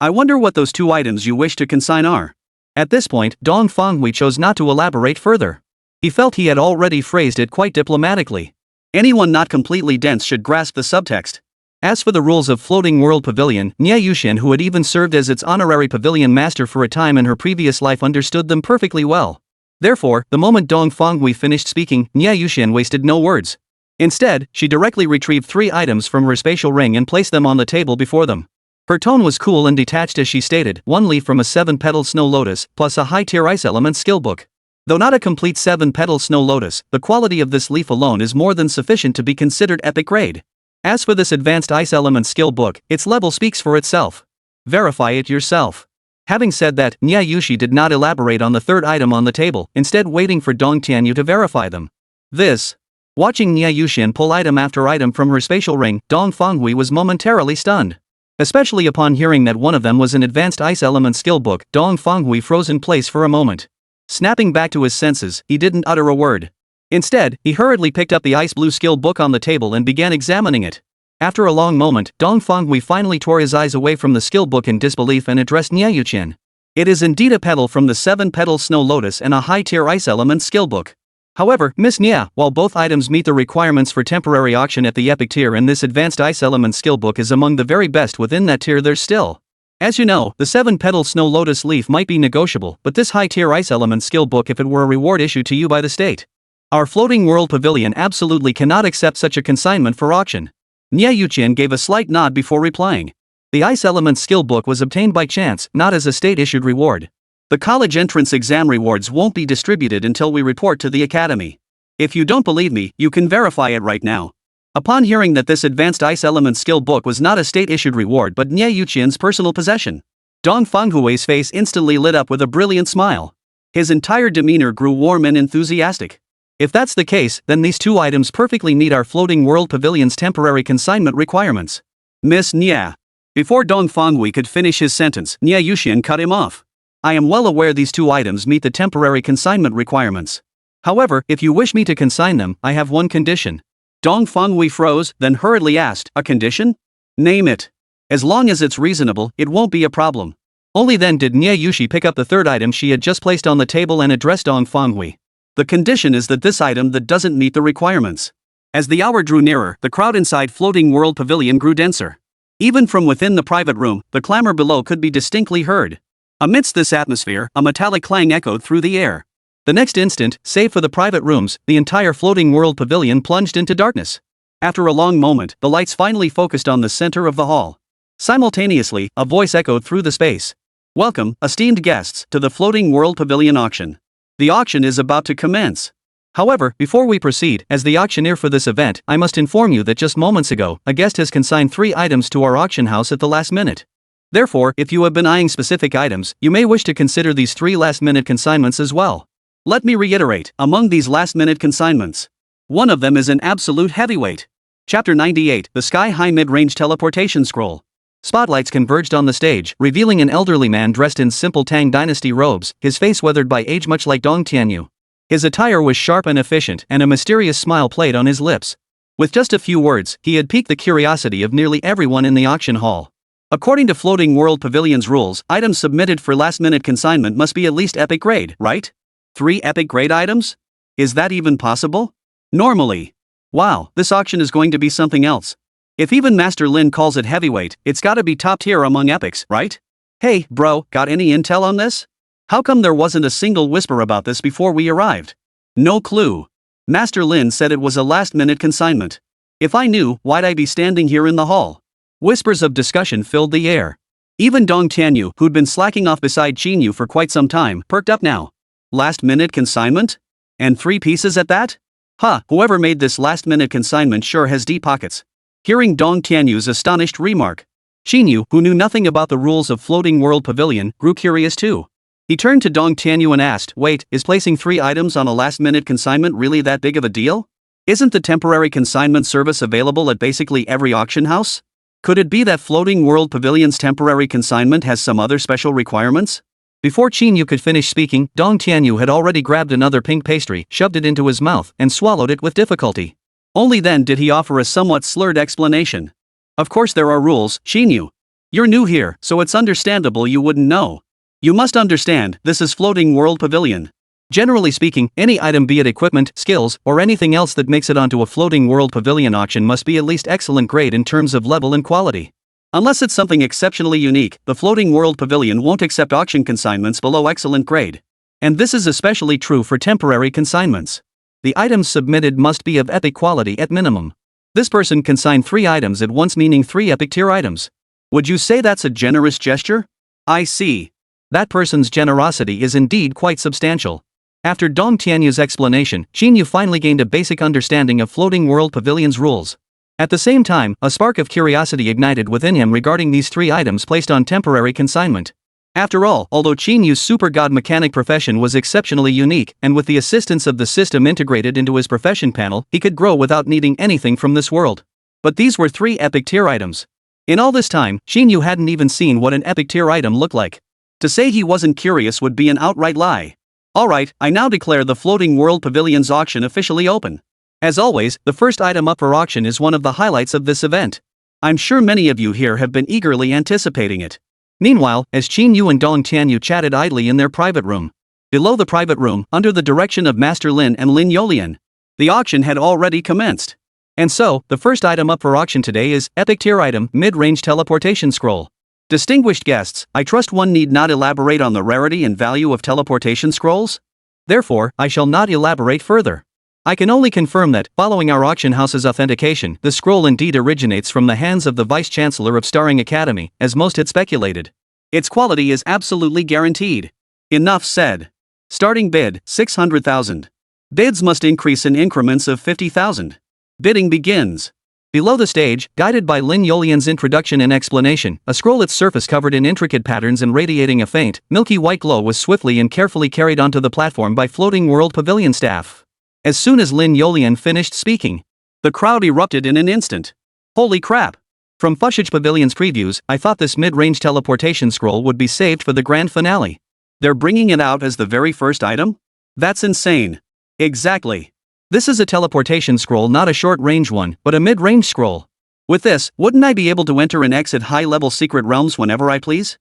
I wonder what those 2 items you wish to consign are. At this point, Dong Fanghui chose not to elaborate further. He felt he had already phrased it quite diplomatically. Anyone not completely dense should grasp the subtext. As for the rules of Floating World Pavilion, Niè Yǔqiān, who had even served as its honorary pavilion master for a time in her previous life, understood them perfectly well. Therefore, the moment Dong Fanghui finished speaking, Niè Yǔqiān wasted no words. Instead, she directly retrieved 3 items from her spatial ring and placed them on the table before them. Her tone was cool and detached as she stated, 1 leaf from a 7-petaled snow lotus, plus a high-tier ice element skill book. Though not a complete 7-petal snow lotus, the quality of this leaf alone is more than sufficient to be considered epic grade. As for this advanced ice element skill book, its level speaks for itself. Verify it yourself. Having said that, Niè Yǔqiān did not elaborate on the 3rd item on the table, instead waiting for Dong Tianyu to verify them. Watching Niè Yǔqiān pull item after item from her spatial ring, Dong Fanghui was momentarily stunned. Especially upon hearing that one of them was an advanced ice element skill book, Dong Fanghui froze in place for a moment. Snapping back to his senses, he didn't utter a word. Instead, he hurriedly picked up the ice blue skill book on the table and began examining it. After a long moment, Dong Fanghui finally tore his eyes away from the skill book in disbelief and addressed Niè Yǔqiān. It is indeed a petal from the 7-petal snow lotus and a high-tier ice element skill book. However, Miss Niè, while both items meet the requirements for temporary auction at the epic tier and this advanced ice element skill book is among the very best within that tier, there's still. As you know, the 7-petal snow lotus leaf might be negotiable, but this high-tier ice element skill book, if it were a reward issued to you by the state. Our Floating World Pavilion absolutely cannot accept such a consignment for auction. Niè Yǔqiān gave a slight nod before replying. The ice element skill book was obtained by chance, not as a state-issued reward. The college entrance exam rewards won't be distributed until we report to the academy. If you don't believe me, you can verify it right now. Upon hearing that this advanced ice element skill book was not a state-issued reward but Niè Yǔqiān's personal possession, Dong Fanghui's face instantly lit up with a brilliant smile. His entire demeanor grew warm and enthusiastic. If that's the case, then these 2 items perfectly meet our Floating World Pavilion's temporary consignment requirements. Miss Niè. Before Dong Fanghui could finish his sentence, Niè Yǔqiān cut him off. I am well aware these 2 items meet the temporary consignment requirements. However, if you wish me to consign them, I have one condition. Dong Fanghui froze, then hurriedly asked, a condition? Name it. As long as it's reasonable, it won't be a problem. Only then did Niè Yǔqiān pick up the 3rd item she had just placed on the table and addressed Dong Fanghui. The condition is that this item that doesn't meet the requirements. As the hour drew nearer, the crowd inside Floating World Pavilion grew denser. Even from within the private room, the clamor below could be distinctly heard. Amidst this atmosphere, a metallic clang echoed through the air. The next instant, save for the private rooms, the entire Floating World Pavilion plunged into darkness. After a long moment, the lights finally focused on the center of the hall. Simultaneously, a voice echoed through the space. Welcome, esteemed guests, to the Floating World Pavilion auction. The auction is about to commence. However, before we proceed, as the auctioneer for this event, I must inform you that just moments ago, a guest has consigned 3 items to our auction house at the last minute. Therefore, if you have been eyeing specific items, you may wish to consider these 3 last-minute consignments as well. Let me reiterate, among these last-minute consignments, one of them is an absolute heavyweight. Chapter 98, The Sky-High Mid-Range Teleportation Scroll. Spotlights converged on the stage, revealing an elderly man dressed in simple Tang Dynasty robes, his face weathered by age much like Dong Tianyu. His attire was sharp and efficient, and a mysterious smile played on his lips. With just a few words, he had piqued the curiosity of nearly everyone in the auction hall. According to Floating World Pavilion's rules, items submitted for last-minute consignment must be at least epic grade, right? 3 epic grade items? Is that even possible? Normally. Wow, this auction is going to be something else. If even Master Lin calls it heavyweight, it's gotta be top tier among epics, right? Hey, bro, got any intel on this? How come there wasn't a single whisper about this before we arrived? No clue. Master Lin said it was a last-minute consignment. If I knew, why'd I be standing here in the hall? Whispers of discussion filled the air. Even Dong Tianyu, who'd been slacking off beside Qín Yǔ for quite some time, perked up now. Last-minute consignment? And 3 pieces at that? Whoever made this last-minute consignment sure has deep pockets. Hearing Dong Tianyu's astonished remark, Qín Yǔ, who knew nothing about the rules of Floating World Pavilion, grew curious too. He turned to Dong Tianyu and asked, wait, is placing 3 items on a last-minute consignment really that big of a deal? Isn't the temporary consignment service available at basically every auction house? Could it be that Floating World Pavilion's temporary consignment has some other special requirements? Before Qín Yǔ could finish speaking, Dong Tianyu had already grabbed another pink pastry, shoved it into his mouth, and swallowed it with difficulty. Only then did he offer a somewhat slurred explanation. Of course there are rules, Qín Yǔ. You're new here, so it's understandable you wouldn't know. You must understand, this is Floating World Pavilion. Generally speaking, any item, be it equipment, skills, or anything else that makes it onto a Floating World Pavilion auction, must be at least excellent grade in terms of level and quality. Unless it's something exceptionally unique, the Floating World Pavilion won't accept auction consignments below excellent grade. And this is especially true for temporary consignments. The items submitted must be of epic quality at minimum. This person consigned 3 items at once, meaning 3 epic tier items. Would you say that's a generous gesture? I see. That person's generosity is indeed quite substantial. After Dong Tianyu's explanation, Qín Yǔ finally gained a basic understanding of Floating World Pavilion's rules. At the same time, a spark of curiosity ignited within him regarding these 3 items placed on temporary consignment. After all, although Qín Yǔ's super god mechanic profession was exceptionally unique, and with the assistance of the system integrated into his profession panel, he could grow without needing anything from this world. But these were 3 epic tier items. In all this time, Qín Yǔ hadn't even seen what an epic tier item looked like. To say he wasn't curious would be an outright lie. Alright, I now declare the Floating World Pavilion's auction officially open. As always, the first item up for auction is one of the highlights of this event. I'm sure many of you here have been eagerly anticipating it. Meanwhile, as Qín Yǔ and Dong Tianyu chatted idly in their private room, below the private room, under the direction of Master Lin and Lin Youlian, the auction had already commenced. And so, the first item up for auction today is Epic Tier Item, Mid-Range Teleportation Scroll. Distinguished guests, I trust one need not elaborate on the rarity and value of teleportation scrolls? Therefore, I shall not elaborate further. I can only confirm that, following our auction house's authentication, the scroll indeed originates from the hands of the Vice-Chancellor of Starring Academy, as most had speculated. Its quality is absolutely guaranteed. Enough said. Starting bid, 600,000. Bids must increase in increments of 50,000. Bidding begins. Below the stage, guided by Lin Youlian's introduction and explanation, a scroll, its surface covered in intricate patterns and radiating a faint, milky white glow, was swiftly and carefully carried onto the platform by Floating World Pavilion staff. As soon as Lin Youlian finished speaking, the crowd erupted in an instant. Holy crap! From Fushage Pavilion's previews, I thought this mid-range teleportation scroll would be saved for the grand finale. They're bringing it out as the very first item? That's insane. Exactly. This is a teleportation scroll, not a short-range one, but a mid-range scroll. With this, wouldn't I be able to enter and exit high-level secret realms whenever I please?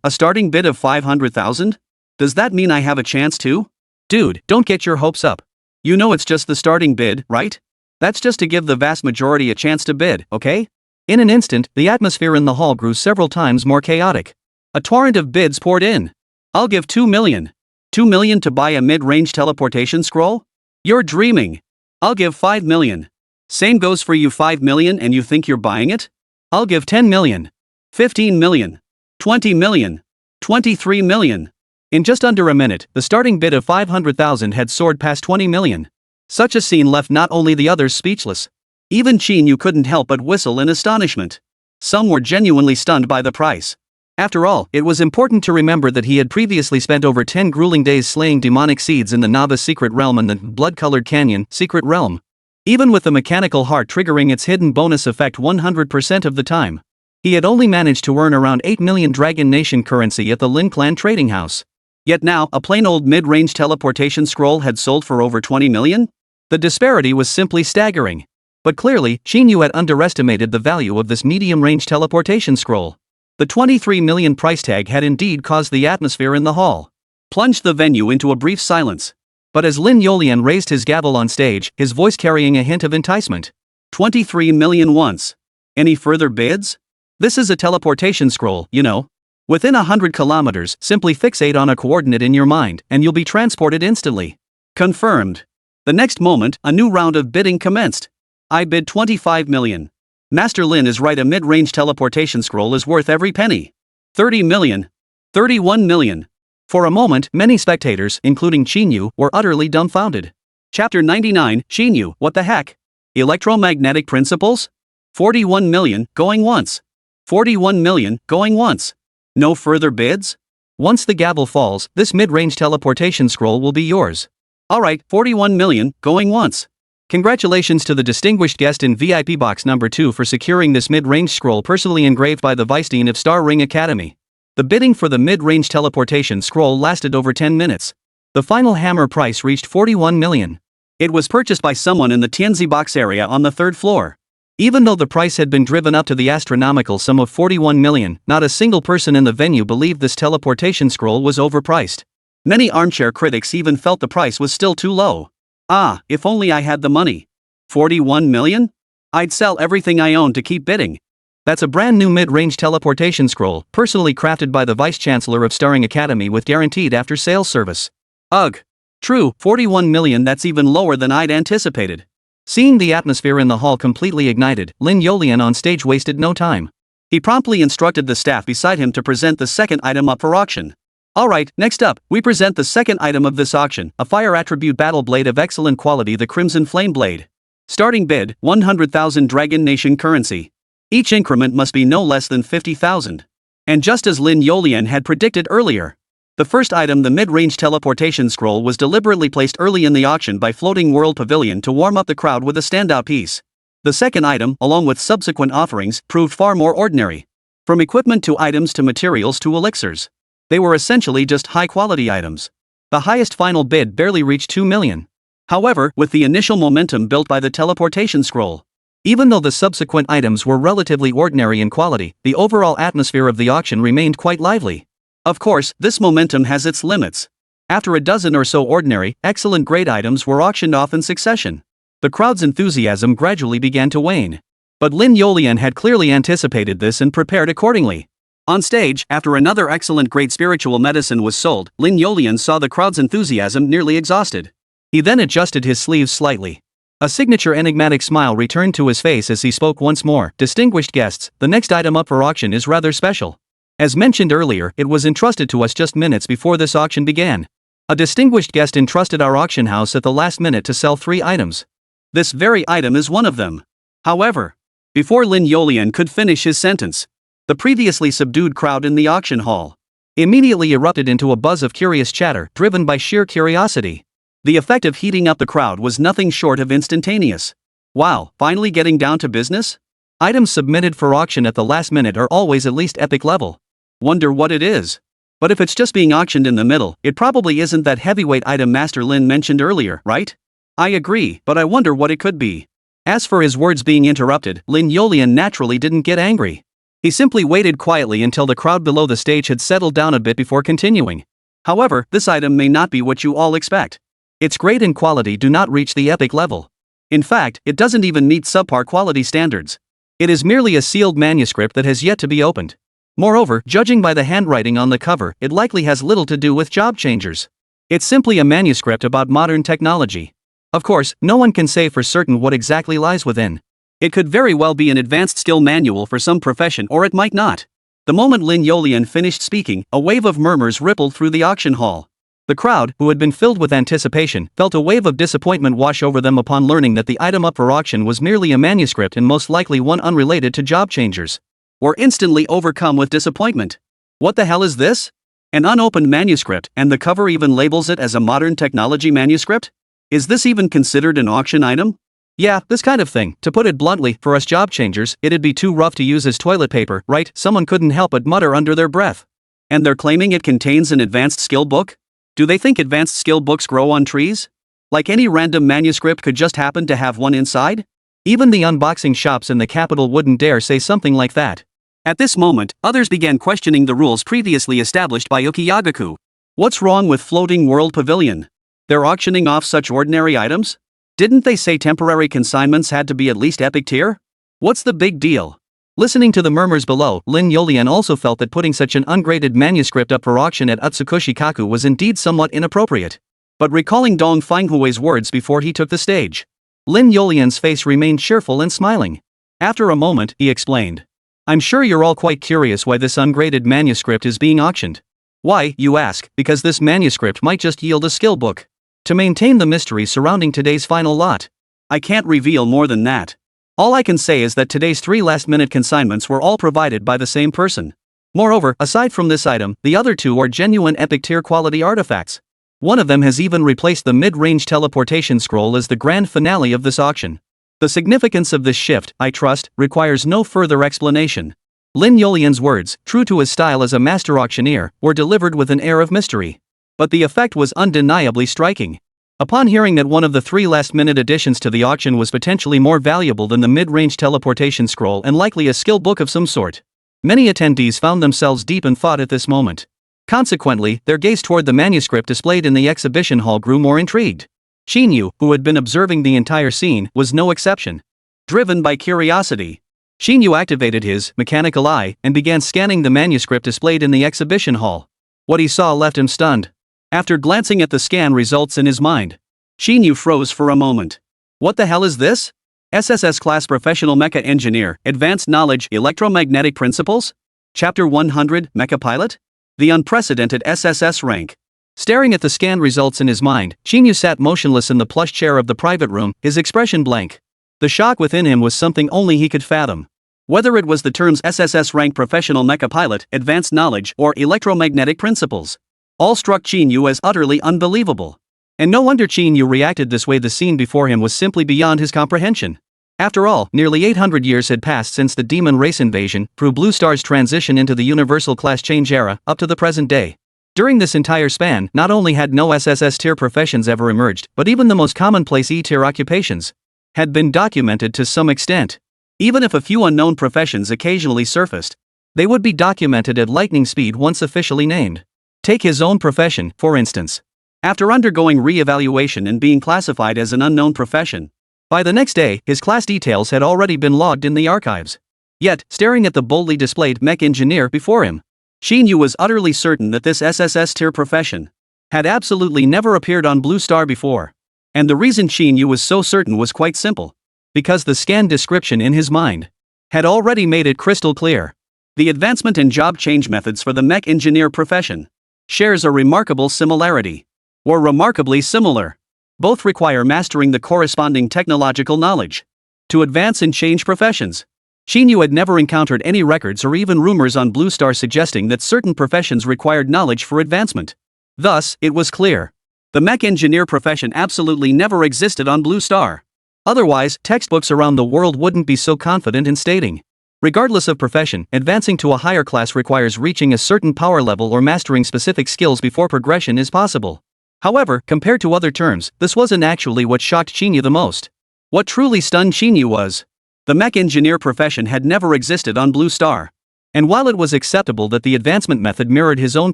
A starting bid of 500,000? Does that mean I have a chance too? Dude, don't get your hopes up. You know it's just the starting bid, right? That's just to give the vast majority a chance to bid, okay? In an instant, the atmosphere in the hall grew several times more chaotic. A torrent of bids poured in. I'll give 2 million. 2 million to buy a mid-range teleportation scroll? You're dreaming. I'll give 5 million. Same goes for you, 5 million, and you think you're buying it? I'll give 10 million. 15 million. 20 million. 23 million. In just under a minute, the starting bid of 500,000 had soared past 20 million. Such a scene left not only the others speechless. Even Qín Yǔ couldn't help but whistle in astonishment. Some were genuinely stunned by the price. After all, it was important to remember that he had previously spent over 10 grueling days slaying demonic seeds in the Novice Secret Realm and the Blood-Colored Canyon Secret Realm. Even with the mechanical heart triggering its hidden bonus effect 100% of the time, he had only managed to earn around 8 million Dragon Nation currency at the Lin Clan Trading House. Yet now, a plain old mid-range teleportation scroll had sold for over 20 million? The disparity was simply staggering. But clearly, Qín Yǔ had underestimated the value of this medium-range teleportation scroll. The 23 million price tag had indeed caused the atmosphere in the hall plunged the venue into a brief silence. But as Lin Youlian raised his gavel on stage, his voice carrying a hint of enticement. 23 million once. Any further bids? This is a teleportation scroll, you know. Within 100 kilometers, simply fixate on a coordinate in your mind, and you'll be transported instantly. Confirmed. The next moment, a new round of bidding commenced. I bid 25 million. Master Lin is right, a mid-range teleportation scroll is worth every penny. 30 million. 31 million. For a moment, many spectators, including Qín Yǔ, were utterly dumbfounded. Chapter 99, Qín Yǔ, what the heck? Electromagnetic principles? 41 million, going once. 41 million, going once. No further bids? Once the gavel falls, this mid-range teleportation scroll will be yours. Alright, 41 million, going once. Congratulations to the distinguished guest in VIP box number 2 for securing this mid-range scroll personally engraved by the Vice Dean of Star Ring Academy. The bidding for the mid-range teleportation scroll lasted over 10 minutes. The final hammer price reached 41 million. It was purchased by someone in the Tianzi box area on the 3rd floor. Even though the price had been driven up to the astronomical sum of 41 million, not a single person in the venue believed this teleportation scroll was overpriced. Many armchair critics even felt the price was still too low. Ah, if only I had the money. 41 million? I'd sell everything I own to keep bidding. That's a brand new mid-range teleportation scroll, personally crafted by the Vice-Chancellor of Starring Academy with guaranteed after-sales service. Ugh. True, 41 million, that's even lower than I'd anticipated. Seeing the atmosphere in the hall completely ignited, Lin Yǔqiān on stage wasted no time. He promptly instructed the staff beside him to present the second item up for auction. Alright, next up, we present the second item of this auction, a fire attribute battle blade of excellent quality, the Crimson Flame Blade. Starting bid, 100,000 Dragon Nation currency. Each increment must be no less than 50,000. And just as Lin Yǔqiān had predicted earlier, the first item, the mid-range teleportation scroll, was deliberately placed early in the auction by Floating World Pavilion to warm up the crowd with a standout piece. The second item, along with subsequent offerings, proved far more ordinary. From equipment to items to materials to elixirs. They were essentially just high-quality items. The highest final bid barely reached 2 million. However, with the initial momentum built by the teleportation scroll, even though the subsequent items were relatively ordinary in quality, the overall atmosphere of the auction remained quite lively. Of course, this momentum has its limits. After a dozen or so ordinary, excellent grade items were auctioned off in succession, the crowd's enthusiasm gradually began to wane. But Lin Yǔqiān had clearly anticipated this and prepared accordingly. On stage, after another excellent grade spiritual medicine was sold, Lin Yǔqiān saw the crowd's enthusiasm nearly exhausted. He then adjusted his sleeves slightly. A signature enigmatic smile returned to his face as he spoke once more. Distinguished guests, the next item up for auction is rather special. As mentioned earlier, it was entrusted to us just minutes before this auction began. A distinguished guest entrusted our auction house at the last minute to sell 3 items. This very item is one of them. However, before Lin Yǔqiān could finish his sentence, the previously subdued crowd in the auction hall immediately erupted into a buzz of curious chatter, driven by sheer curiosity. The effect of heating up the crowd was nothing short of instantaneous. Wow, finally getting down to business? Items submitted for auction at the last minute are always at least epic level. Wonder what it is. But if it's just being auctioned in the middle, it probably isn't that heavyweight item Master Lin mentioned earlier, right? I agree, but I wonder what it could be. As for his words being interrupted, Lin Yǔqiān naturally didn't get angry. He simply waited quietly until the crowd below the stage had settled down a bit before continuing. However, this item may not be what you all expect. Its grade and quality do not reach the epic level. In fact, it doesn't even meet subpar quality standards. It is merely a sealed manuscript that has yet to be opened. Moreover, judging by the handwriting on the cover, it likely has little to do with job changers. It's simply a manuscript about modern technology. Of course, no one can say for certain what exactly lies within. It could very well be an advanced skill manual for some profession, or it might not. The moment Lin Yǔqiān finished speaking, a wave of murmurs rippled through the auction hall. The crowd, who had been filled with anticipation, felt a wave of disappointment wash over them upon learning that the item up for auction was merely a manuscript and most likely one unrelated to job changers. Were instantly overcome with disappointment. What the hell is this? An unopened manuscript, and the cover even labels it as a modern technology manuscript? Is this even considered an auction item? Yeah, this kind of thing. To put it bluntly, for us job changers, it'd be too rough to use as toilet paper, right? Someone couldn't help but mutter under their breath. And they're claiming it contains an advanced skill book? Do they think advanced skill books grow on trees? Like any random manuscript could just happen to have one inside? Even the unboxing shops in the capital wouldn't dare say something like that. At this moment, others began questioning the rules previously established by Ukiagaku. What's wrong with Floating World Pavilion? They're auctioning off such ordinary items? Didn't they say temporary consignments had to be at least epic tier? What's the big deal? Listening to the murmurs below, Lin Yǔqiān also felt that putting such an ungraded manuscript up for auction at Utsukushi-kaku was indeed somewhat inappropriate. But recalling Dong Fenghui's words before he took the stage, Lin Yǔqiān's face remained cheerful and smiling. After a moment, he explained. I'm sure you're all quite curious why this ungraded manuscript is being auctioned. Why, you ask, because this manuscript might just yield a skill book. To maintain the mystery surrounding today's final lot, I can't reveal more than that. All I can say is that today's 3 last-minute consignments were all provided by the same person. Moreover, aside from this item, the other 2 are genuine epic tier quality artifacts. One of them has even replaced the mid-range teleportation scroll as the grand finale of this auction. The significance of this shift, I trust, requires no further explanation. Lin Yolian's words, true to his style as a master auctioneer, were delivered with an air of mystery. But the effect was undeniably striking. Upon hearing that one of the 3 last-minute additions to the auction was potentially more valuable than the mid-range teleportation scroll and likely a skill book of some sort, many attendees found themselves deep in thought at this moment. Consequently, their gaze toward the manuscript displayed in the exhibition hall grew more intrigued. Qín Yǔ, who had been observing the entire scene, was no exception. Driven by curiosity, Qín Yǔ activated his mechanical eye and began scanning the manuscript displayed in the exhibition hall. What he saw left him stunned. After glancing at the scan results in his mind, Qín Yǔ froze for a moment. What the hell is this? SSS Class Professional Mecha Engineer, Advanced Knowledge Electromagnetic Principles? Chapter 100, Mecha Pilot? The unprecedented SSS rank. Staring at the scan results in his mind, Qín Yǔ sat motionless in the plush chair of the private room, his expression blank. The shock within him was something only he could fathom. Whether it was the terms SSS rank Professional Mecha Pilot, Advanced Knowledge, or Electromagnetic Principles, all struck Qín Yǔ as utterly unbelievable. And no wonder Qín Yǔ reacted this way. The scene before him was simply beyond his comprehension. After all, nearly 800 years had passed since the demon race invasion, through Blue Star's transition into the universal class change era, up to the present day. During this entire span, not only had no SSS tier professions ever emerged, but even the most commonplace E-tier occupations had been documented to some extent. Even if a few unknown professions occasionally surfaced, they would be documented at lightning speed once officially named. Take his own profession, for instance. After undergoing re-evaluation and being classified as an unknown profession, by the next day, his class details had already been logged in the archives. Yet, staring at the boldly displayed mech engineer before him, Qín Yǔ was utterly certain that this SSS tier profession had absolutely never appeared on Blue Star before. And the reason Qín Yǔ was so certain was quite simple. Because the scan description in his mind had already made it crystal clear. The advancement and job change methods for the mech engineer profession shares a remarkable similarity. Or remarkably similar. Both require mastering the corresponding technological knowledge to advance and change professions. Qín Yǔ had never encountered any records or even rumors on Blue Star suggesting that certain professions required knowledge for advancement. Thus, it was clear. The mech engineer profession absolutely never existed on Blue Star. Otherwise, textbooks around the world wouldn't be so confident in stating. Regardless of profession, advancing to a higher class requires reaching a certain power level or mastering specific skills before progression is possible. However, compared to other terms, this wasn't actually what shocked Qín Yǔ the most. What truly stunned Qín Yǔ was the mech engineer profession had never existed on Blue Star. And while it was acceptable that the advancement method mirrored his own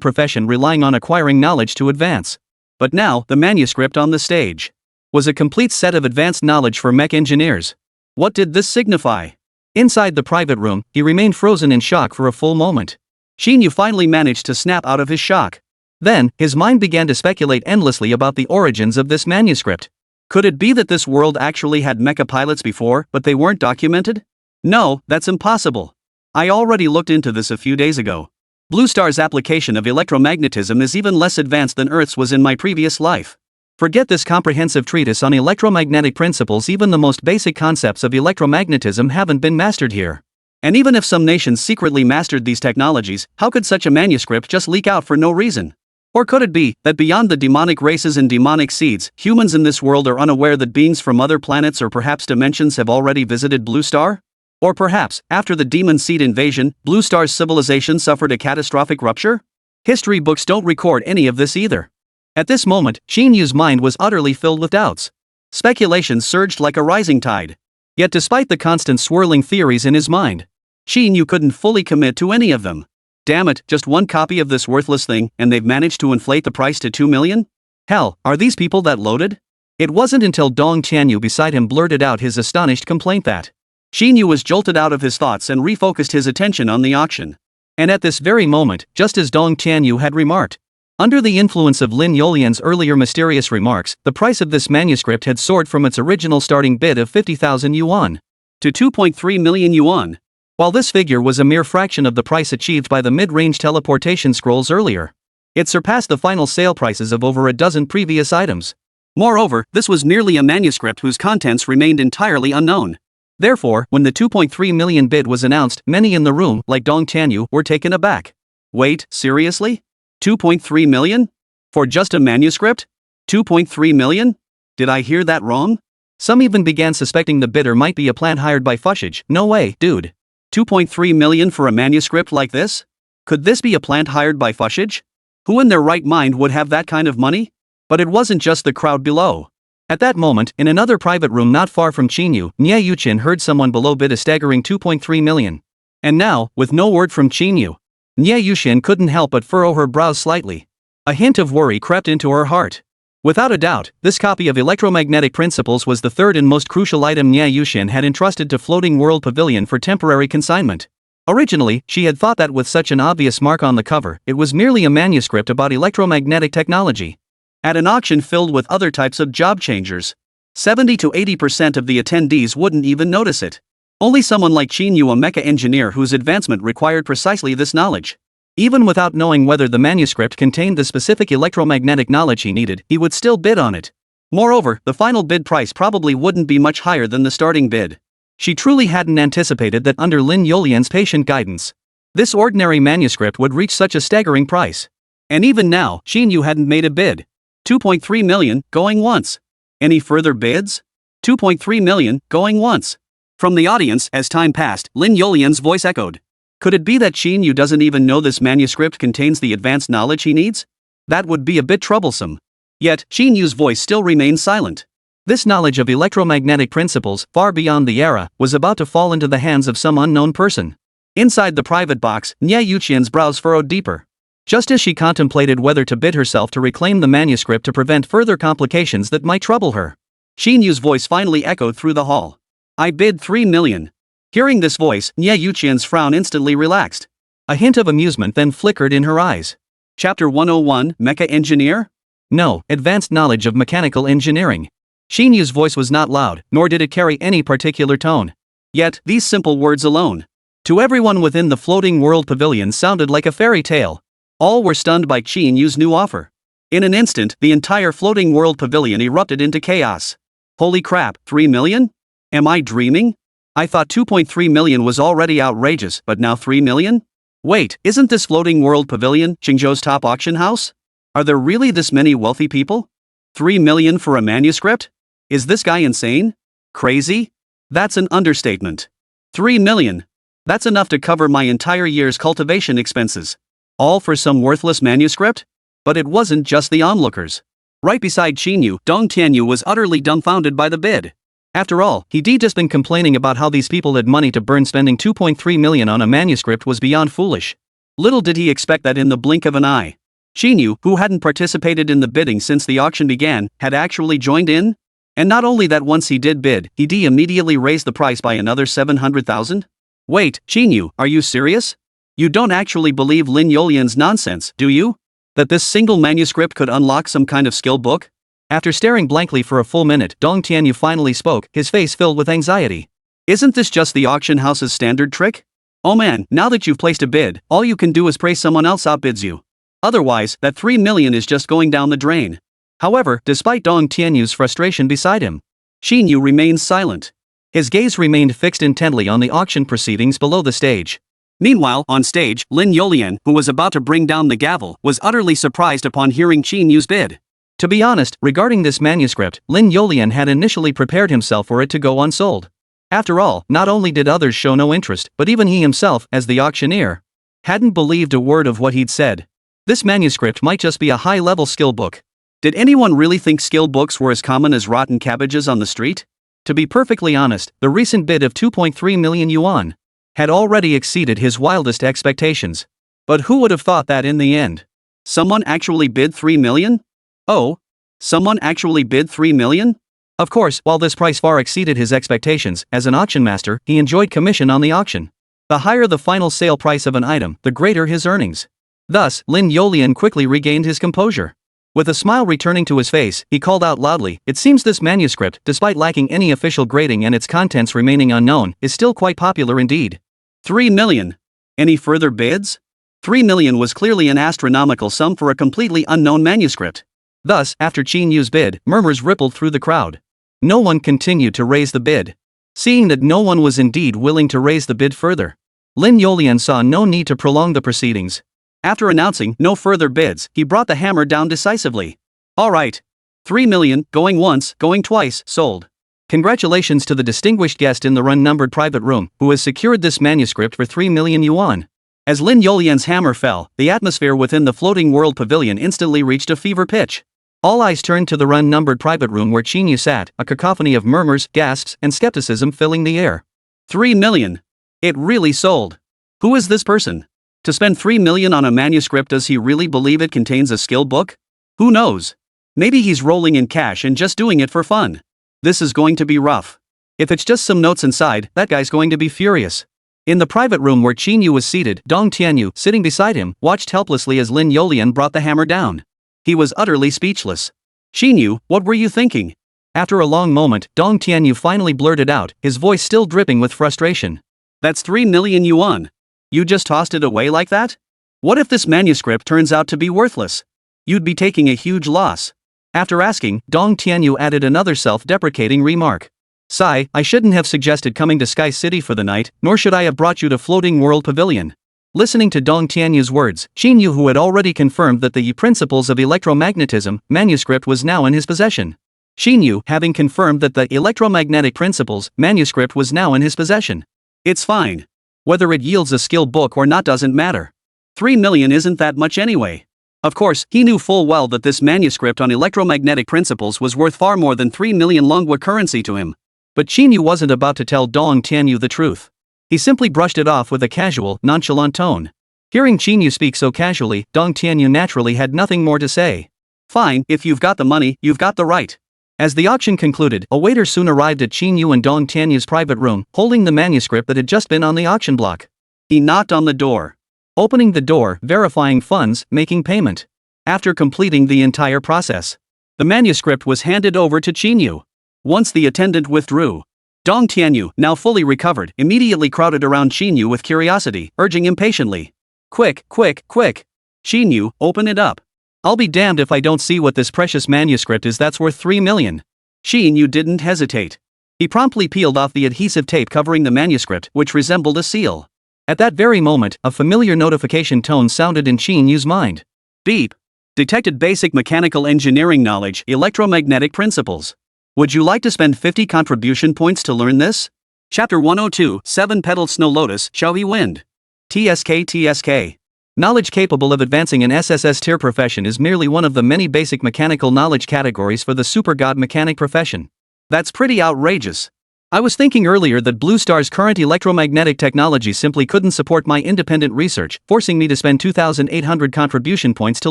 profession relying on acquiring knowledge to advance, but now, the manuscript on the stage was a complete set of advanced knowledge for mech engineers. What did this signify? Inside the private room, he remained frozen in shock for a full moment. Qín Yǔ finally managed to snap out of his shock. Then, his mind began to speculate endlessly about the origins of this manuscript. Could it be that this world actually had mecha pilots before, but they weren't documented? No, that's impossible. I already looked into this a few days ago. Blue Star's application of electromagnetism is even less advanced than Earth's was in my previous life. Forget this comprehensive treatise on electromagnetic principles. Even the most basic concepts of electromagnetism haven't been mastered here. And even if some nations secretly mastered these technologies, how could such a manuscript just leak out for no reason? Or could it be that beyond the demonic races and demonic seeds, humans in this world are unaware that beings from other planets or perhaps dimensions have already visited Blue Star? Or perhaps, after the demon seed invasion, Blue Star's civilization suffered a catastrophic rupture? History books don't record any of this either. At this moment, Qín Yǔ's mind was utterly filled with doubts. Speculation surged like a rising tide. Yet despite the constant swirling theories in his mind, Qín Yǔ couldn't fully commit to any of them. Damn it, just one copy of this worthless thing, and they've managed to inflate the price to 2 million? Hell, are these people that loaded? It wasn't until Dong Tianyu beside him blurted out his astonished complaint that Qín Yǔ was jolted out of his thoughts and refocused his attention on the auction. And at this very moment, just as Dong Tianyu had remarked, under the influence of Lin Yolian's earlier mysterious remarks, the price of this manuscript had soared from its original starting bid of 50,000 yuan to 2.3 million yuan. While this figure was a mere fraction of the price achieved by the mid-range teleportation scrolls earlier, it surpassed the final sale prices of over a dozen previous items. Moreover, this was merely a manuscript whose contents remained entirely unknown. Therefore, when the 2.3 million bid was announced, many in the room, like Dong Tianyu, were taken aback. Wait, seriously? 2.3 million? For just a manuscript? 2.3 million? Did I hear that wrong? Some even began suspecting the bidder might be a plant hired by Fushage. No way, dude. 2.3 million for a manuscript like this? Could this be a plant hired by Fushage? Who in their right mind would have that kind of money? But it wasn't just the crowd below. At that moment, in another private room not far from Qín Yǔ, Niè Yǔqiān heard someone below bid a staggering 2.3 million. And now, with no word from Qín Yǔ, Niè Yǔqiān couldn't help but furrow her brows slightly. A hint of worry crept into her heart. Without a doubt, this copy of Electromagnetic Principles was the third and most crucial item Niè Yǔqiān had entrusted to Floating World Pavilion for temporary consignment. Originally, she had thought that with such an obvious mark on the cover, it was merely a manuscript about electromagnetic technology. At an auction filled with other types of job changers, 70 to 80% of the attendees wouldn't even notice it. Only someone like Qín Yǔ, a mecha engineer whose advancement required precisely this knowledge. Even without knowing whether the manuscript contained the specific electromagnetic knowledge he needed, he would still bid on it. Moreover, the final bid price probably wouldn't be much higher than the starting bid. She truly hadn't anticipated that under Lin Yolian's patient guidance, this ordinary manuscript would reach such a staggering price. And even now, Qín Yǔ hadn't made a bid. 2.3 million, going once. Any further bids? 2.3 million, going once. From the audience, as time passed, Lin Yolian's voice echoed. Could it be that Qín Yǔ doesn't even know this manuscript contains the advanced knowledge he needs? That would be a bit troublesome. Yet, Qín Yǔ's voice still remained silent. This knowledge of electromagnetic principles, far beyond the era, was about to fall into the hands of some unknown person. Inside the private box, Niè Yǔqiān's brows furrowed deeper. Just as she contemplated whether to bid herself to reclaim the manuscript to prevent further complications that might trouble her, Qín Yǔ's voice finally echoed through the hall. I bid 3 million. Hearing this voice, Niè Yǔqiān's frown instantly relaxed. A hint of amusement then flickered in her eyes. Chapter 101, Mecha Engineer? No, advanced knowledge of mechanical engineering. Qín Yǔ's voice was not loud, nor did it carry any particular tone. Yet, these simple words alone, to everyone within the Floating World Pavilion, sounded like a fairy tale. All were stunned by Qín Yǔ's new offer. In an instant, the entire Floating World Pavilion erupted into chaos. Holy crap, 3 million? Am I dreaming? I thought 2.3 million was already outrageous, but now 3 million? Wait, isn't this Floating World Pavilion Qingzhou's top auction house? Are there really this many wealthy people? 3 million for a manuscript? Is this guy insane? Crazy? That's an understatement. 3 million. That's enough to cover my entire year's cultivation expenses. All for some worthless manuscript? But it wasn't just the onlookers. Right beside Qín Yǔ, Dong Tianyu was utterly dumbfounded by the bid. After all, he'd just been complaining about how these people had money to burn. Spending 2.3 million on a manuscript was beyond foolish. Little did he expect that in the blink of an eye, Qín Yǔ, who hadn't participated in the bidding since the auction began, had actually joined in. And not only that, once he did bid, he immediately raised the price by another 700,000? Wait, Qín Yǔ, are you serious? You don't actually believe Lin Yolian's nonsense, do you? That this single manuscript could unlock some kind of skill book? After staring blankly for a full minute, Dong Tianyu finally spoke, his face filled with anxiety. Isn't this just the auction house's standard trick? Oh man, now that you've placed a bid, all you can do is pray someone else outbids you. Otherwise, that 3 million is just going down the drain. However, despite Dong Tianyu's frustration beside him, Qín Yǔ remained silent. His gaze remained fixed intently on the auction proceedings below the stage. Meanwhile, on stage, Lin Yolian, who was about to bring down the gavel, was utterly surprised upon hearing Qín Yǔ's bid. To be honest, regarding this manuscript, Lin Yolian had initially prepared himself for it to go unsold. After all, not only did others show no interest, but even he himself, as the auctioneer, hadn't believed a word of what he'd said. This manuscript might just be a high-level skill book. Did anyone really think skill books were as common as rotten cabbages on the street? To be perfectly honest, the recent bid of 2.3 million yuan had already exceeded his wildest expectations. But who would have thought that in the end? Someone actually bid 3 million? Oh, someone actually bid 3 million? Of course, while this price far exceeded his expectations, as an auction master, he enjoyed commission on the auction. The higher the final sale price of an item, the greater his earnings. Thus, Lin Yolian quickly regained his composure. With a smile returning to his face, he called out loudly, "It seems this manuscript, despite lacking any official grading and its contents remaining unknown, is still quite popular indeed." 3 million. Any further bids? 3 million was clearly an astronomical sum for a completely unknown manuscript. Thus, after Qín Yǔ's bid, murmurs rippled through the crowd. No one continued to raise the bid. Seeing that no one was indeed willing to raise the bid further, Lin Yolian saw no need to prolong the proceedings. After announcing no further bids, he brought the hammer down decisively. Alright. 3 million, going once, going twice, sold. Congratulations to the distinguished guest in the run-numbered private room, who has secured this manuscript for 3 million yuan. As Lin Youlian's hammer fell, the atmosphere within the floating world pavilion instantly reached a fever pitch. All eyes turned to the run-numbered private room where Qín Yǔ sat, a cacophony of murmurs, gasps, and skepticism filling the air. 3 million. It really sold. Who is this person? To spend 3 million on a manuscript, does he really believe it contains a skill book? Who knows? Maybe he's rolling in cash and just doing it for fun. This is going to be rough. If it's just some notes inside, that guy's going to be furious. In the private room where Qín Yǔ was seated, Dong Tianyu, sitting beside him, watched helplessly as Lin Youlian brought the hammer down. He was utterly speechless. Qín Yǔ, what were you thinking? After a long moment, Dong Tianyu finally blurted out, his voice still dripping with frustration. That's 3 million yuan. You just tossed it away like that? What if this manuscript turns out to be worthless? You'd be taking a huge loss. After asking, Dong Tianyu added another self-deprecating remark. Sai, I shouldn't have suggested coming to Sky City for the night, nor should I have brought you to Floating World Pavilion. Listening to Dong Tianyu's words, Qín Yǔ, who had already confirmed that the principles of electromagnetism manuscript was now in his possession. Qín Yǔ, having confirmed that the electromagnetic principles manuscript was now in his possession. It's fine. Whether it yields a skill book or not doesn't matter. 3 million isn't that much anyway. Of course, he knew full well that this manuscript on electromagnetic principles was worth far more than 3 million Longhua currency to him. But Qín Yǔ wasn't about to tell Dong Tianyu the truth. He simply brushed it off with a casual, nonchalant tone. Hearing Qín Yǔ speak so casually, Dong Tianyu naturally had nothing more to say. Fine, if you've got the money, you've got the right. As the auction concluded, a waiter soon arrived at Qín Yǔ and Dong Tianyu's private room, holding the manuscript that had just been on the auction block. He knocked on the door. Opening the door, verifying funds, making payment. After completing the entire process, the manuscript was handed over to Qín Yǔ. Once the attendant withdrew, Dong Tianyu, now fully recovered, immediately crowded around Qín Yǔ with curiosity, urging impatiently. Quick, quick, quick. Qín Yǔ, open it up. I'll be damned if I don't see what this precious manuscript is that's worth 3 million. Qín Yǔ didn't hesitate. He promptly peeled off the adhesive tape covering the manuscript, which resembled a seal. At that very moment, a familiar notification tone sounded in Qín Yǔ's mind. Beep. Detected basic mechanical engineering knowledge, electromagnetic principles. Would you like to spend 50 contribution points to learn this? Chapter 102, 7-Petaled Snow Lotus, Xiaoyi Wind. TSK. Knowledge capable of advancing an SSS tier profession is merely one of the many basic mechanical knowledge categories for the super god mechanic profession. That's pretty outrageous. I was thinking earlier that Blue Star's current electromagnetic technology simply couldn't support my independent research, forcing me to spend 2,800 contribution points to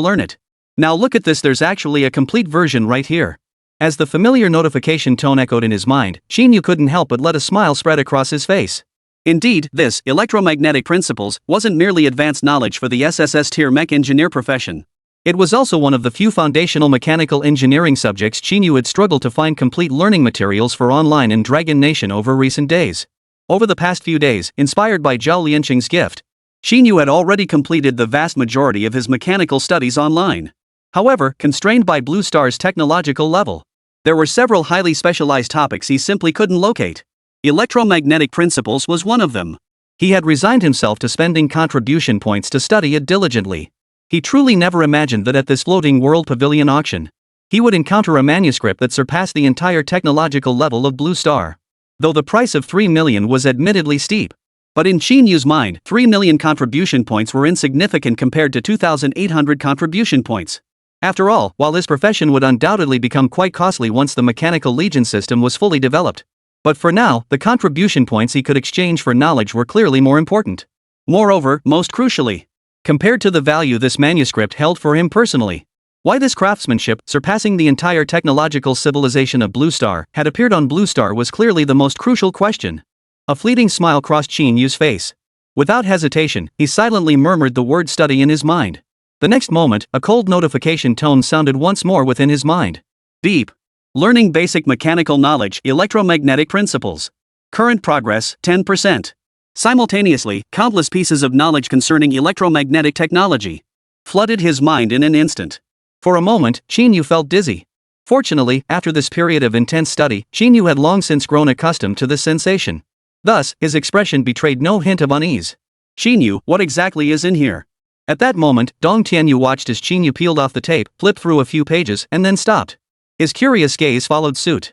learn it. Now look at this, there's actually a complete version right here. As the familiar notification tone echoed in his mind, Qín Yǔ couldn't help but let a smile spread across his face. Indeed, this electromagnetic principles wasn't merely advanced knowledge for the SSS tier mech engineer profession. It was also one of the few foundational mechanical engineering subjects Qín Yǔ had struggled to find complete learning materials for online in Dragon Nation over recent days. Over the past few days, inspired by Zhao Lianqing's gift, Qín Yǔ had already completed the vast majority of his mechanical studies online. However, constrained by Blue Star's technological level, there were several highly specialized topics he simply couldn't locate. Electromagnetic principles was one of them. He had resigned himself to spending contribution points to study it diligently. He truly never imagined that at this floating world pavilion auction, he would encounter a manuscript that surpassed the entire technological level of Blue Star. Though the price of 3 million was admittedly steep, but in Qín Yǔ's mind, 3 million contribution points were insignificant compared to 2,800 contribution points. After all, while his profession would undoubtedly become quite costly once the mechanical legion system was fully developed. But for now, the contribution points he could exchange for knowledge were clearly more important. Moreover, most crucially, compared to the value this manuscript held for him personally, why this craftsmanship, surpassing the entire technological civilization of Blue Star, had appeared on Blue Star was clearly the most crucial question. A fleeting smile crossed Qín Yǔ's face. Without hesitation, he silently murmured the word study in his mind. The next moment, a cold notification tone sounded once more within his mind. Beep. Learning basic mechanical knowledge, electromagnetic principles. Current progress, 10%. Simultaneously, countless pieces of knowledge concerning electromagnetic technology flooded his mind in an instant. For a moment, Qín Yǔ felt dizzy. Fortunately, after this period of intense study, Qín Yǔ had long since grown accustomed to this sensation. Thus, his expression betrayed no hint of unease. Qín Yǔ, what exactly is in here? At that moment, Dong Tianyu watched as Qín Yǔ peeled off the tape, flipped through a few pages, and then stopped. His curious gaze followed suit.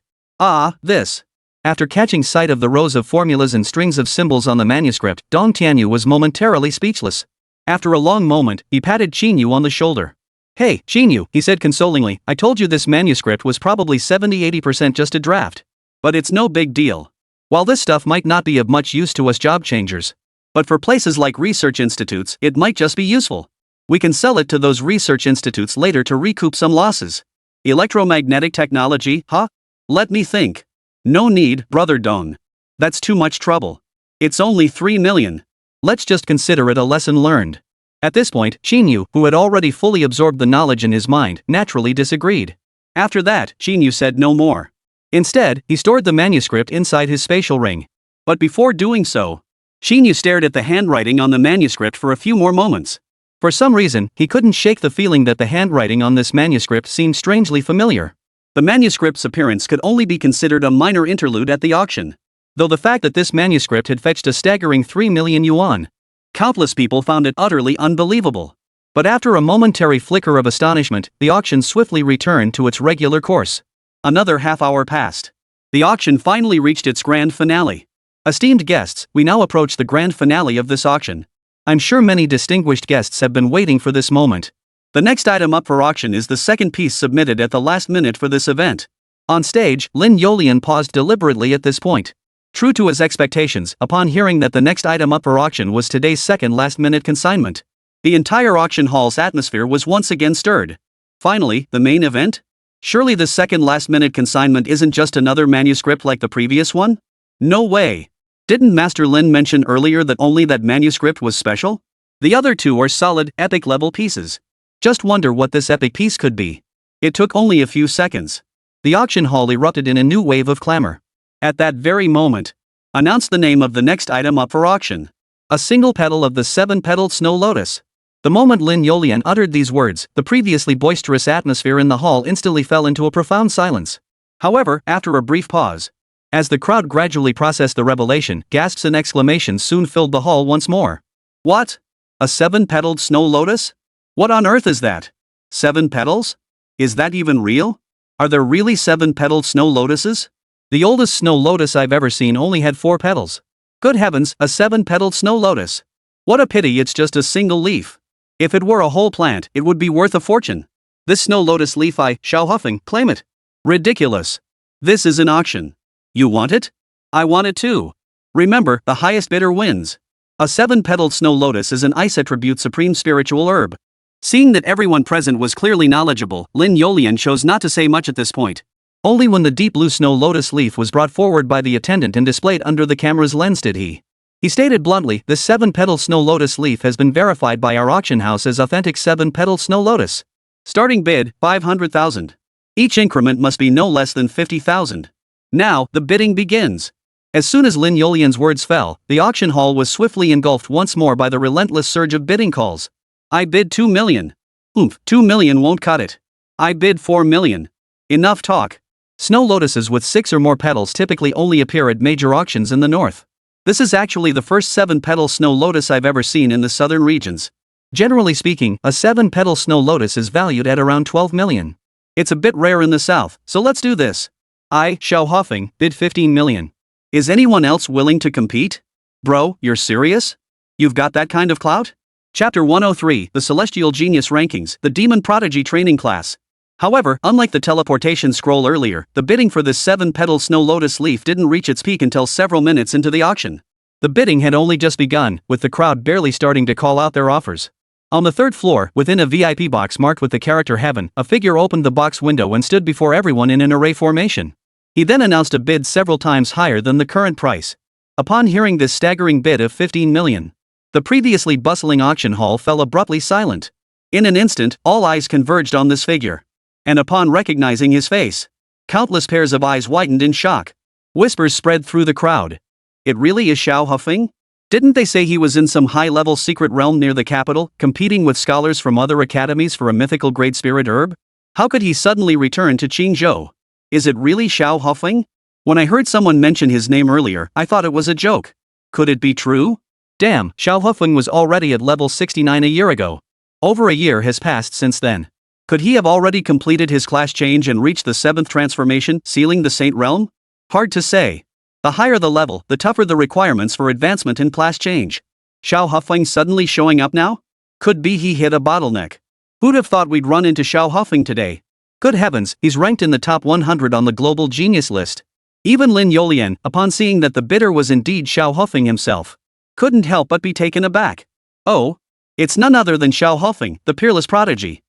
This. After catching sight of the rows of formulas and strings of symbols on the manuscript, Dong Tianyu was momentarily speechless. After a long moment, he patted Qín Yǔ on the shoulder. "Hey, Qín Yǔ," he said consolingly, "I told you this manuscript was probably 70–80% just a draft. But it's no big deal. While this stuff might not be of much use to us job changers, but for places like research institutes, it might just be useful. We can sell it to those research institutes later to recoup some losses." Electromagnetic technology, huh? Let me think. No need, brother Dong. That's too much trouble. It's only 3 million. Let's just consider it a lesson learned. At this point, Qín Yǔ, who had already fully absorbed the knowledge in his mind, naturally disagreed. After that, Qín Yǔ said no more. Instead, he stored the manuscript inside his spatial ring. But before doing so, Qín Yǔ stared at the handwriting on the manuscript for a few more moments. For some reason, he couldn't shake the feeling that the handwriting on this manuscript seemed strangely familiar. The manuscript's appearance could only be considered a minor interlude at the auction, though the fact that this manuscript had fetched a staggering 3 million yuan. Countless people found it utterly unbelievable. But after a momentary flicker of astonishment, the auction swiftly returned to its regular course. Another half-hour passed. The auction finally reached its grand finale. Esteemed guests, we now approach the grand finale of this auction. I'm sure many distinguished guests have been waiting for this moment. The next item up for auction is the second piece submitted at the last minute for this event. On stage, Lin Yolian paused deliberately at this point. True to his expectations, upon hearing that the next item up for auction was today's second last-minute consignment, the entire auction hall's atmosphere was once again stirred. Finally, the main event? Surely the second last-minute consignment isn't just another manuscript like the previous one? No way. Didn't Master Lin mention earlier that only that manuscript was special? The other two are solid, epic-level pieces. Just wonder what this epic piece could be. It took only a few seconds. The auction hall erupted in a new wave of clamor. At that very moment, announced the name of the next item up for auction. A single petal of the 7-petaled snow lotus. The moment Lin Yolian uttered these words, the previously boisterous atmosphere in the hall instantly fell into a profound silence. However, after a brief pause, as the crowd gradually processed the revelation, gasps and exclamations soon filled the hall once more. What? A 7-petaled snow lotus? What on earth is that? 7 petals? Is that even real? Are there really 7-petaled snow lotuses? The oldest snow lotus I've ever seen only had 4 petals. Good heavens, a 7-petaled snow lotus. What a pity it's just a single leaf. If it were a whole plant, it would be worth a fortune. This snow lotus leaf I, Xiao Huffing, claim it. Ridiculous. This is an auction. You want it? I want it too. Remember, the highest bidder wins. A 7-petaled snow lotus is an ice attribute supreme spiritual herb. Seeing that everyone present was clearly knowledgeable, Lin Yolian chose not to say much at this point. Only when the deep blue snow lotus leaf was brought forward by the attendant and displayed under the camera's lens did he. He stated bluntly, this 7-petal snow lotus leaf has been verified by our auction house as authentic 7-petal snow lotus. Starting bid, 500,000. Each increment must be no less than 50,000. Now, the bidding begins. As soon as Lin Yolian's words fell, the auction hall was swiftly engulfed once more by the relentless surge of bidding calls. I bid 2 million. 2 million won't cut it. I bid 4 million. Enough talk. Snow lotuses with 6 or more petals typically only appear at major auctions in the north. This is actually the first 7-petal snow lotus I've ever seen in the southern regions. Generally speaking, a 7-petal snow lotus is valued at around 12 million. It's a bit rare in the south, so let's do this. I, Xiao Huffing, bid 15 million. Is anyone else willing to compete? Bro, you're serious? You've got that kind of clout? Chapter 103, The Celestial Genius Rankings, the Demon Prodigy Training Class. However, unlike the teleportation scroll earlier, the bidding for this 7-petal snow lotus leaf didn't reach its peak until several minutes into the auction. The bidding had only just begun, with the crowd barely starting to call out their offers. On the 3rd floor, within a VIP box marked with the character Heaven, a figure opened the box window and stood before everyone in an array formation. He then announced a bid several times higher than the current price. Upon hearing this staggering bid of 15 million, the previously bustling auction hall fell abruptly silent. In an instant, all eyes converged on this figure. And upon recognizing his face, countless pairs of eyes widened in shock. Whispers spread through the crowd. It really is Xiao Huffing? Didn't they say he was in some high-level secret realm near the capital, competing with scholars from other academies for a mythical great spirit herb? How could he suddenly return to Qín Yǔ? Is it really Xiao Huffing? When I heard someone mention his name earlier, I thought it was a joke. Could it be true? Damn, Xiao Hufeng was already at level 69 a year ago. Over a year has passed since then. Could he have already completed his class change and reached the 7th transformation, sealing the Saint Realm? Hard to say. The higher the level, the tougher the requirements for advancement in class change. Xiao Hufeng suddenly showing up now? Could be he hit a bottleneck. Who'd have thought we'd run into Xiao Hufeng today? Good heavens, he's ranked in the top 100 on the global genius list. Even Lin Yolian, upon seeing that the bidder was indeed Xiao Hufeng himself, couldn't help but be taken aback. Oh, it's none other than Xiao Hufeng, the peerless prodigy.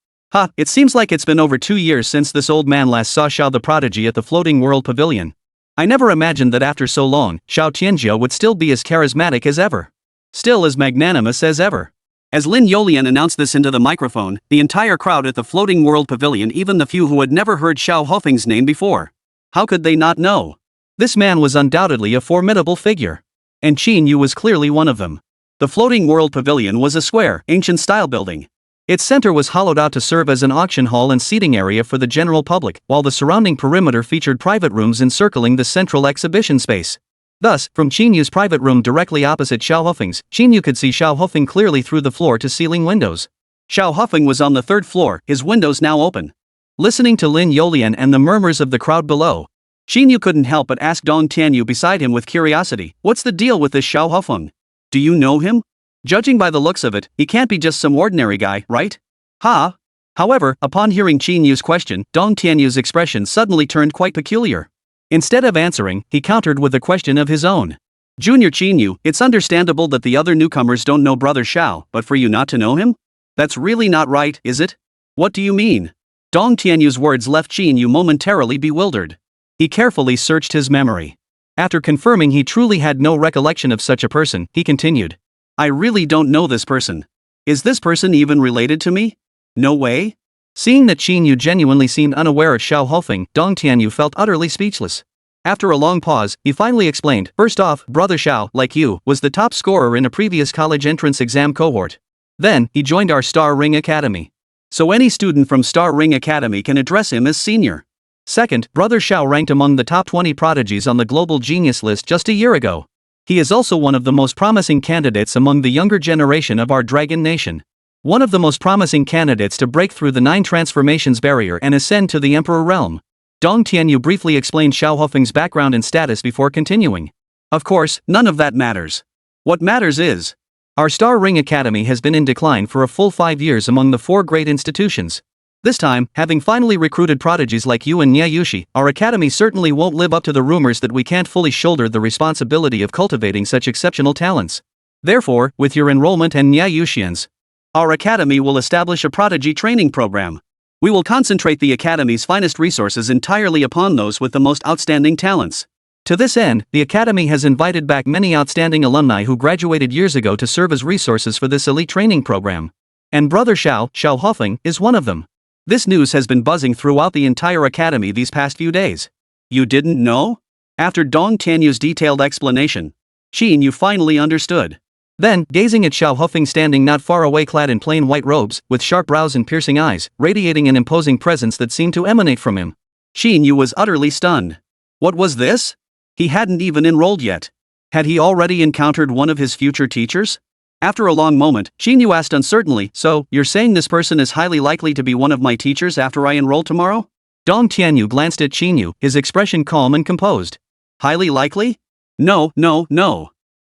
It seems like it's been over 2 years since this old man last saw Xiao the prodigy at the Floating World Pavilion. I never imagined that after so long, Xiao Tianjiu would still be as charismatic as ever. Still as magnanimous as ever. As Lin Yolian announced this into the microphone, the entire crowd at the Floating World Pavilion, even the few who had never heard Xiao Hufeng's name before. How could they not know? This man was undoubtedly a formidable figure. And Qín Yǔ was clearly one of them. The Floating World Pavilion was a square, ancient-style building. Its center was hollowed out to serve as an auction hall and seating area for the general public, while the surrounding perimeter featured private rooms encircling the central exhibition space. Thus, from Qín Yǔ's private room directly opposite Xiao Hufeng's, Qín Yǔ could see Xiao Hufeng clearly through the floor-to-ceiling windows. Xiao Hufeng was on the 3rd floor, his windows now open. Listening to Lin Yolian and the murmurs of the crowd below, Qín Yǔ couldn't help but ask Dong Tianyu beside him with curiosity, "What's the deal with this Xiao Hufeng? Do you know him? Judging by the looks of it, he can't be just some ordinary guy, right?" However, upon hearing Qín Yǔ's question, Dong Tianyu's expression suddenly turned quite peculiar. Instead of answering, he countered with a question of his own. "Junior Qín Yǔ, it's understandable that the other newcomers don't know Brother Xiao, but for you not to know him? That's really not right, is it? What do you mean?" Dong Tianyu's words left Qín Yǔ momentarily bewildered. He carefully searched his memory. After confirming he truly had no recollection of such a person, he continued. "I really don't know this person. Is this person even related to me? No way?" Seeing that Qín Yǔ genuinely seemed unaware of Xiao Hufeng, Dong Tianyu felt utterly speechless. After a long pause, he finally explained, "First off, Brother Xiao, like you, was the top scorer in a previous college entrance exam cohort. Then, he joined our Star Ring Academy. So any student from Star Ring Academy can address him as senior. Second, Brother Xiao ranked among the top 20 prodigies on the global genius list just a year ago. He is also one of the most promising candidates among the younger generation of our Dragon Nation. One of the most promising candidates to break through the 9 transformations barrier and ascend to the Emperor realm." Dong Tianyu briefly explained Xiao Hufeng's background and status before continuing. "Of course, none of that matters. What matters is, our Star Ring Academy has been in decline for a full 5 years among the 4 great institutions. This time, having finally recruited prodigies like you and Niè Yǔqiān, our academy certainly won't live up to the rumors that we can't fully shoulder the responsibility of cultivating such exceptional talents. Therefore, with your enrollment and Niè Yǔqiān's, our academy will establish a prodigy training program. We will concentrate the academy's finest resources entirely upon those with the most outstanding talents. To this end, the academy has invited back many outstanding alumni who graduated years ago to serve as resources for this elite training program. And Brother Xiao Hufeng, is one of them. This news has been buzzing throughout the entire academy these past few days." "You didn't know?" After Dong Tianyu's detailed explanation, Qín Yǔ finally understood. Then, gazing at Xiao Hufeng standing not far away clad in plain white robes, with sharp brows and piercing eyes, radiating an imposing presence that seemed to emanate from him, Qín Yǔ was utterly stunned. What was this? He hadn't even enrolled yet. Had he already encountered one of his future teachers? After a long moment, Qín Yǔ asked uncertainly, "So, you're saying this person is highly likely to be one of my teachers after I enroll tomorrow?" Dong Tianyu glanced at Qín Yǔ, his expression calm and composed. "Highly likely? No.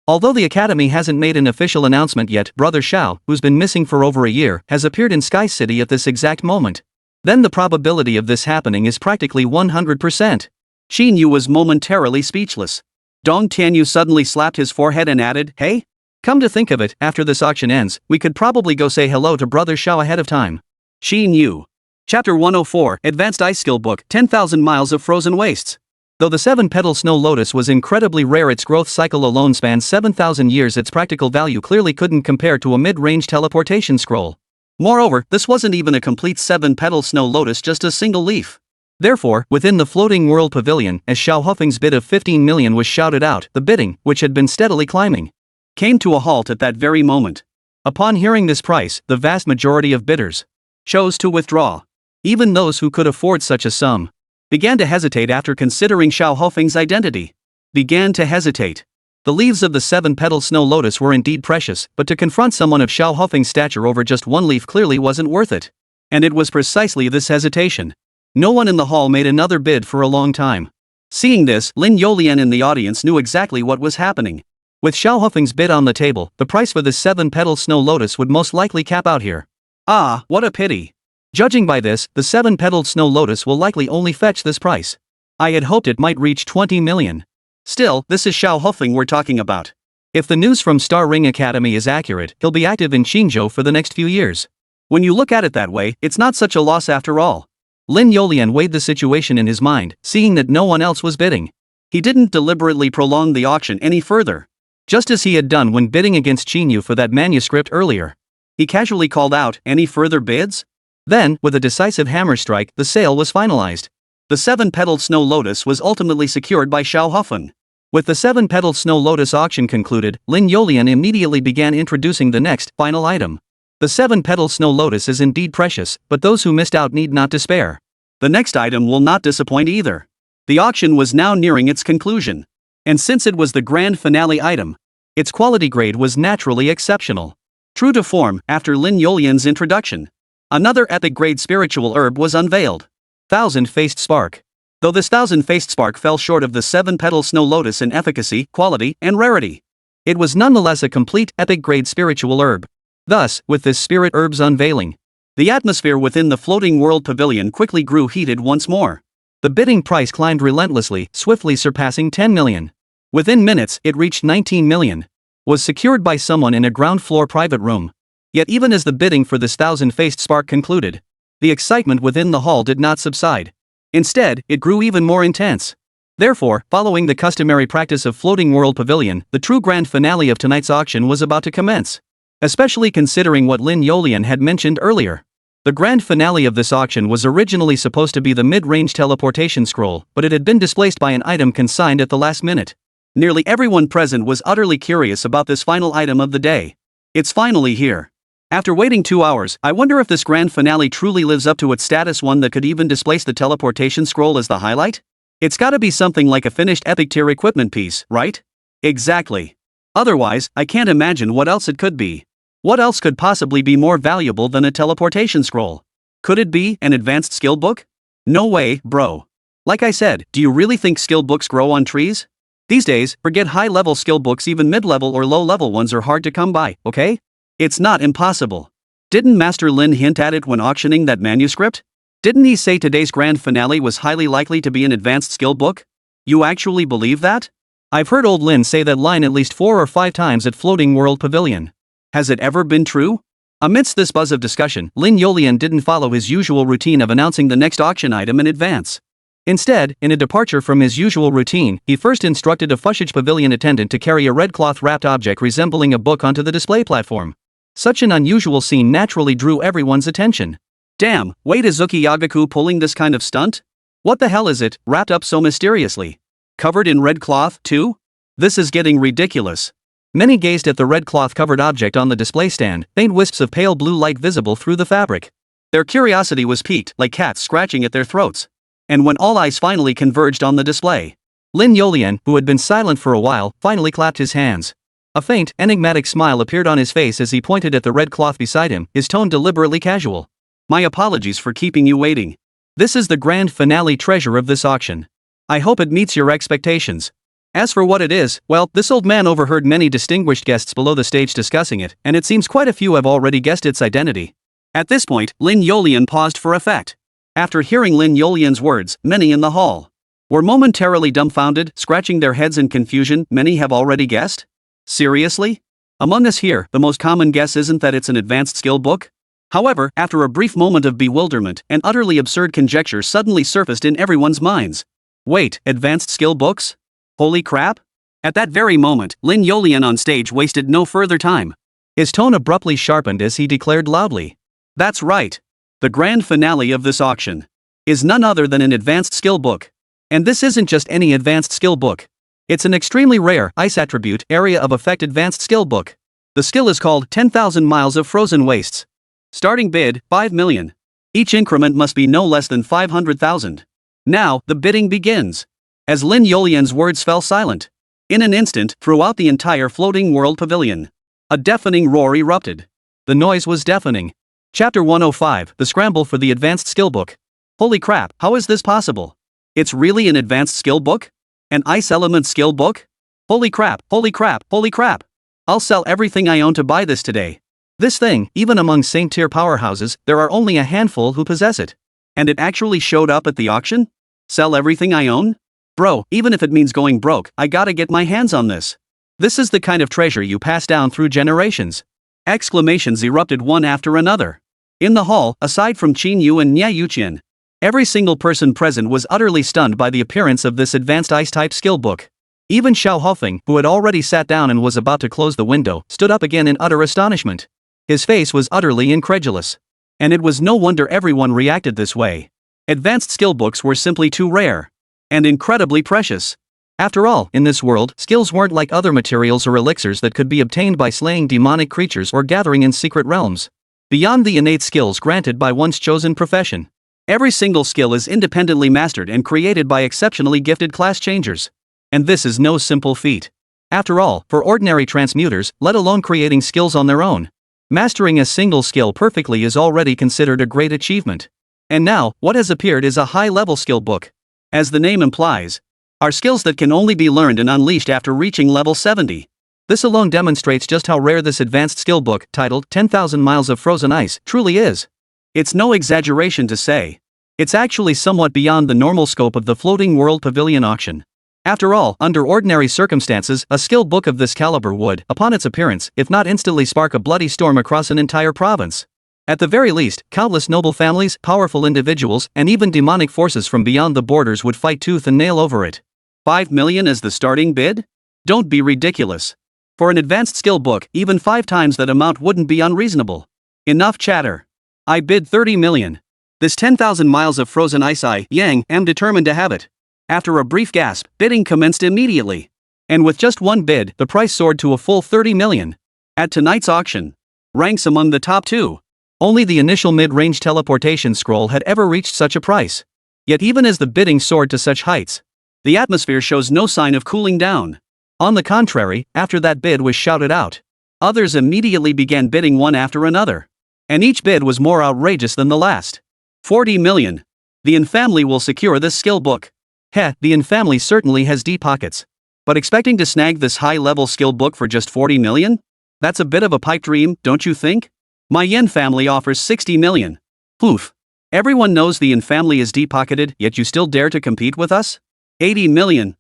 Although the academy hasn't made an official announcement yet, Brother Xiao, who's been missing for over a year, has appeared in Sky City at this exact moment. Then the probability of this happening is practically 100%. Qín Yǔ was momentarily speechless. Dong Tianyu suddenly slapped his forehead and added, "Hey? Come to think of it, after this auction ends, we could probably go say hello to Brother Xiao ahead of time." Qín Yǔ. Chapter 104, Advanced Ice Skill Book, 10,000 Miles of Frozen Wastes. Though the 7-petal snow lotus was incredibly rare, its growth cycle alone spanned 7,000 years. Its practical value clearly couldn't compare to a mid-range teleportation scroll. Moreover, this wasn't even a complete 7-petal snow lotus, just a single leaf. Therefore, within the Floating World Pavilion, as Xiao Hufeng's bid of 15 million was shouted out, the bidding, which had been steadily climbing, came to a halt at that very moment. Upon hearing this price, the vast majority of bidders chose to withdraw. Even those who could afford such a sum began to hesitate after considering Xiao Hufeng's identity. Began to hesitate. The leaves of the 7-petal snow lotus were indeed precious, but to confront someone of Xiao Hofeng's stature over just one leaf clearly wasn't worth it. And it was precisely this hesitation. No one in the hall made another bid for a long time. Seeing this, Lin Youlian in the audience knew exactly what was happening. With Xiao Hofeng's bid on the table, the price for this 7-petal snow lotus would most likely cap out here. Ah, what a pity. Judging by this, the 7-petaled snow lotus will likely only fetch this price. I had hoped it might reach 20 million. Still, this is Xiao Hofeng we're talking about. If the news from Star Ring Academy is accurate, he'll be active in Qingzhou for the next few years. When you look at it that way, it's not such a loss after all. Lin Youlian weighed the situation in his mind, seeing that no one else was bidding. He didn't deliberately prolong the auction any further. Just as he had done when bidding against Qín Yǔ for that manuscript earlier. He casually called out, "Any further bids?" Then, with a decisive hammer strike, the sale was finalized. The 7-petaled snow lotus was ultimately secured by Xiao Hofeng. With the 7-petaled snow lotus auction concluded, Lin Youlian immediately began introducing the next, final item. The 7-petaled snow lotus is indeed precious, but those who missed out need not despair. The next item will not disappoint either. The auction was now nearing its conclusion. And since it was the grand finale item, its quality grade was naturally exceptional. True to form, after Lin Youlian's introduction, another epic-grade spiritual herb was unveiled. Thousand-Faced Spark. Though this Thousand-Faced Spark fell short of the 7-petal snow lotus in efficacy, quality, and rarity, it was nonetheless a complete epic-grade spiritual herb. Thus, with this spirit herb's unveiling, the atmosphere within the floating world pavilion quickly grew heated once more. The bidding price climbed relentlessly, swiftly surpassing 10 million. Within minutes, it reached 19 million. Was secured by someone in a ground-floor private room. Yet even as the bidding for this Thousand-Faced Spark concluded, the excitement within the hall did not subside. Instead, it grew even more intense. Therefore, following the customary practice of floating world pavilion, the true grand finale of tonight's auction was about to commence. Especially considering what Lin Youlian had mentioned earlier. The grand finale of this auction was originally supposed to be the mid-range teleportation scroll, but it had been displaced by an item consigned at the last minute. Nearly everyone present was utterly curious about this final item of the day. It's finally here. After waiting 2 hours, I wonder if this grand finale truly lives up to its status, one that could even displace the teleportation scroll as the highlight? It's gotta be something like a finished epic tier equipment piece, right? Exactly. Otherwise, I can't imagine what else it could be. What else could possibly be more valuable than a teleportation scroll? Could it be an advanced skill book? No way, bro. Like I said, do you really think skill books grow on trees? These days, forget high-level skill books, even mid-level or low-level ones are hard to come by, okay? It's not impossible. Didn't Master Lin hint at it when auctioning that manuscript? Didn't he say today's grand finale was highly likely to be an advanced skill book? You actually believe that? I've heard old Lin say that line at least 4 or 5 times at Floating World Pavilion. Has it ever been true? Amidst this buzz of discussion, Lin Youlian didn't follow his usual routine of announcing the next auction item in advance. Instead, in a departure from his usual routine, he first instructed a Fushage Pavilion attendant to carry a red cloth-wrapped object resembling a book onto the display platform. Such an unusual scene naturally drew everyone's attention. Damn, wait, is Zuki Yagaku pulling this kind of stunt? What the hell is it, wrapped up so mysteriously? Covered in red cloth, too? This is getting ridiculous. Many gazed at the red cloth-covered object on the display stand, faint wisps of pale blue light visible through the fabric. Their curiosity was piqued, like cats scratching at their throats. And when all eyes finally converged on the display, Lin Youlian, who had been silent for a while, finally clapped his hands. A faint, enigmatic smile appeared on his face as he pointed at the red cloth beside him, his tone deliberately casual. My apologies for keeping you waiting. This is the grand finale treasure of this auction. I hope it meets your expectations. As for what it is, well, this old man overheard many distinguished guests below the stage discussing it, and it seems quite a few have already guessed its identity. At this point, Lin Youlian paused for effect. After hearing Lin Youlian's words, many in the hall were momentarily dumbfounded, scratching their heads in confusion. Many have already guessed? Seriously? Among us here, the most common guess isn't that it's an advanced skill book? However, after a brief moment of bewilderment, an utterly absurd conjecture suddenly surfaced in everyone's minds. Wait, advanced skill books? Holy crap? At that very moment, Lin Youlian on stage wasted no further time. His tone abruptly sharpened as he declared loudly. That's right. The grand finale of this auction is none other than an advanced skill book. And this isn't just any advanced skill book. It's an extremely rare, ice attribute, area of effect advanced skill book. The skill is called 10,000 Miles of Frozen Wastes. Starting bid, 5 million. Each increment must be no less than 500,000. Now, the bidding begins. As Lin Youlian's words fell silent, In an instant, throughout the entire floating world pavilion, a deafening roar erupted. The noise was deafening. Chapter 105, The Scramble for the Advanced Skill Book. Holy crap, how is this possible? It's really an advanced skill book? An ice element skill book? Holy crap, holy crap, holy crap. I'll sell everything I own to buy this today. This thing, even among Saint-tier powerhouses, there are only a handful who possess it. And it actually showed up at the auction? Sell everything I own? Bro, even if it means going broke, I gotta get my hands on this. This is the kind of treasure you pass down through generations. Exclamations erupted one after another. In the hall, aside from Qín Yǔ and Niè Yǔqiān, every single person present was utterly stunned by the appearance of this advanced ice-type skill book. Even Xiao Hofeng, who had already sat down and was about to close the window, stood up again in utter astonishment. His face was utterly incredulous. And it was no wonder everyone reacted this way. Advanced skill books were simply too rare. And incredibly precious. After all, in this world, skills weren't like other materials or elixirs that could be obtained by slaying demonic creatures or gathering in secret realms. Beyond the innate skills granted by one's chosen profession, every single skill is independently mastered and created by exceptionally gifted class changers. And this is no simple feat. After all, for ordinary transmuters, let alone creating skills on their own, mastering a single skill perfectly is already considered a great achievement. And now, what has appeared is a high-level skill book. As the name implies, are skills that can only be learned and unleashed after reaching level 70. This alone demonstrates just how rare this advanced skill book, titled 10,000 Miles of Frozen Ice, truly is. It's no exaggeration to say. It's actually somewhat beyond the normal scope of the Floating World Pavilion auction. After all, under ordinary circumstances, a skill book of this caliber would, upon its appearance, if not instantly spark a bloody storm across an entire province. At the very least, countless noble families, powerful individuals, and even demonic forces from beyond the borders would fight tooth and nail over it. 5 million as the starting bid? Don't be ridiculous. For an advanced skill book, even 5 times that amount wouldn't be unreasonable. Enough chatter. I bid 30 million. This 10,000 miles of frozen ice I am determined to have it. After a brief gasp, bidding commenced immediately. And with just one bid, the price soared to a full 30 million. At tonight's auction, ranks among the top 2. Only the initial mid-range teleportation scroll had ever reached such a price. Yet even as the bidding soared to such heights, the atmosphere shows no sign of cooling down. On the contrary, after that bid was shouted out, others immediately began bidding one after another. And each bid was more outrageous than the last. 40 million. The Yin family will secure this skill book. The Yin family certainly has deep pockets. But expecting to snag this high-level skill book for just 40 million? That's a bit of a pipe dream, don't you think? My Yin family offers 60 million. Oof. Everyone knows the Yin family is deep-pocketed, yet you still dare to compete with us? 80 million.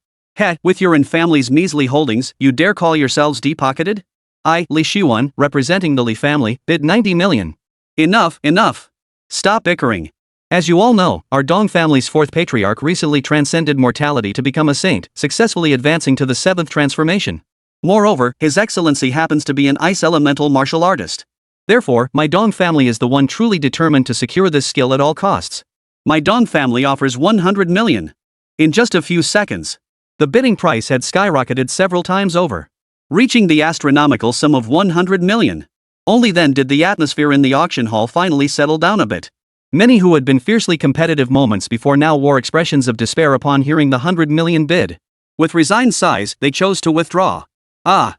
With your Yin family's measly holdings, you dare call yourselves deep-pocketed? Li Xuan, representing the Li family, bid 90 million. Enough, enough. Stop bickering. As you all know, our Dong family's 4th patriarch recently transcended mortality to become a saint, successfully advancing to the 7th transformation. Moreover, His Excellency happens to be an ice elemental martial artist. Therefore, my Dong family is the one truly determined to secure this skill at all costs. My Dong family offers 100 million. In just a few seconds, the bidding price had skyrocketed several times over, reaching the astronomical sum of 100 million. Only then did the atmosphere in the auction hall finally settle down a bit. Many who had been fiercely competitive moments before now wore expressions of despair upon hearing the 100 million bid. With resigned sighs, they chose to withdraw.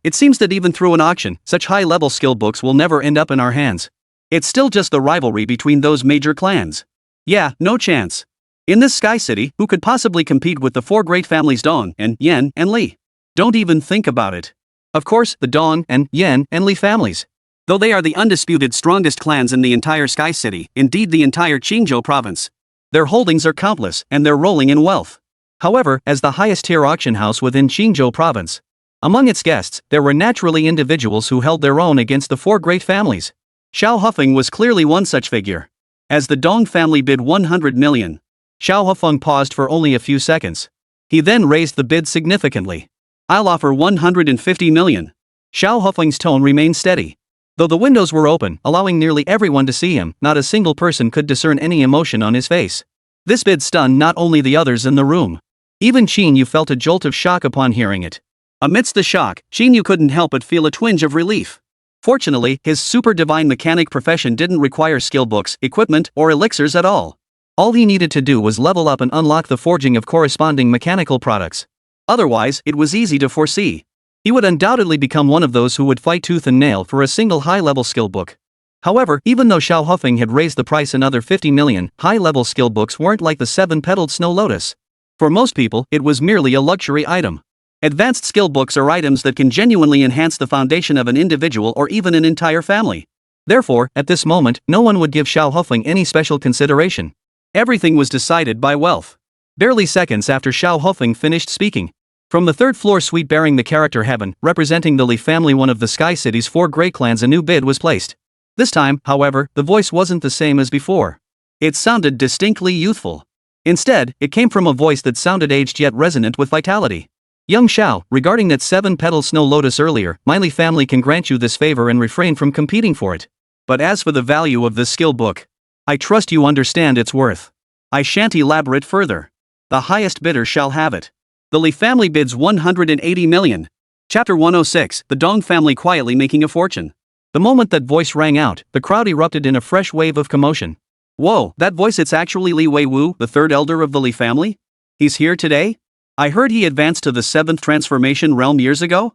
It seems that even through an auction, such high-level skill books will never end up in our hands. It's still just the rivalry between those major clans. Yeah, no chance. In this Sky City, who could possibly compete with the 4 great families Dong, and Yen, and Li? Don't even think about it. Of course, the Dong, and Yen, and Li families. Though they are the undisputed strongest clans in the entire Sky City, indeed the entire Qingzhou province. Their holdings are countless, and they're rolling in wealth. However, as the highest-tier auction house within Qingzhou province, among its guests, there were naturally individuals who held their own against the 4 great families. Xiao Hofeng was clearly one such figure. As the Dong family bid 100 million, Xiao Hofeng paused for only a few seconds. He then raised the bid significantly. I'll offer 150 million. Xiao Hofeng's tone remained steady. Though the windows were open, allowing nearly everyone to see him, not a single person could discern any emotion on his face. This bid stunned not only the others in the room. Even Qín Yǔ felt a jolt of shock upon hearing it. Amidst the shock, Qín Yǔ couldn't help but feel a twinge of relief. Fortunately, his super divine mechanic profession didn't require skill books, equipment, or elixirs at all. All he needed to do was level up and unlock the forging of corresponding mechanical products. Otherwise, it was easy to foresee. He would undoubtedly become one of those who would fight tooth and nail for a single high-level skill book. However, even though Xiao Hufeng had raised the price another 50 million, high-level skill books weren't like the 7-petaled snow lotus. For most people, it was merely a luxury item. Advanced skill books are items that can genuinely enhance the foundation of an individual or even an entire family. Therefore, at this moment, no one would give Xiao Hufeng any special consideration. Everything was decided by wealth. Barely seconds after Xiao Hufeng finished speaking, from the third-floor suite bearing the character Heaven, representing the Li family, one of the Sky City's 4 great clans, a new bid was placed. This time, however, the voice wasn't the same as before. It sounded distinctly youthful. Instead, it came from a voice that sounded aged yet resonant with vitality. Young Xiao, regarding that 7-petal snow lotus earlier, my Li family can grant you this favor and refrain from competing for it. But as for the value of this skill book, I trust you understand its worth. I shan't elaborate further. The highest bidder shall have it. The Li family bids 180 million. Chapter 106, the Dong family quietly making a fortune. The moment that voice rang out, the crowd erupted in a fresh wave of commotion. Whoa, that voice, it's actually Li Weiwu, the third elder of the Li family? He's here today? I heard he advanced to the 7th transformation realm years ago?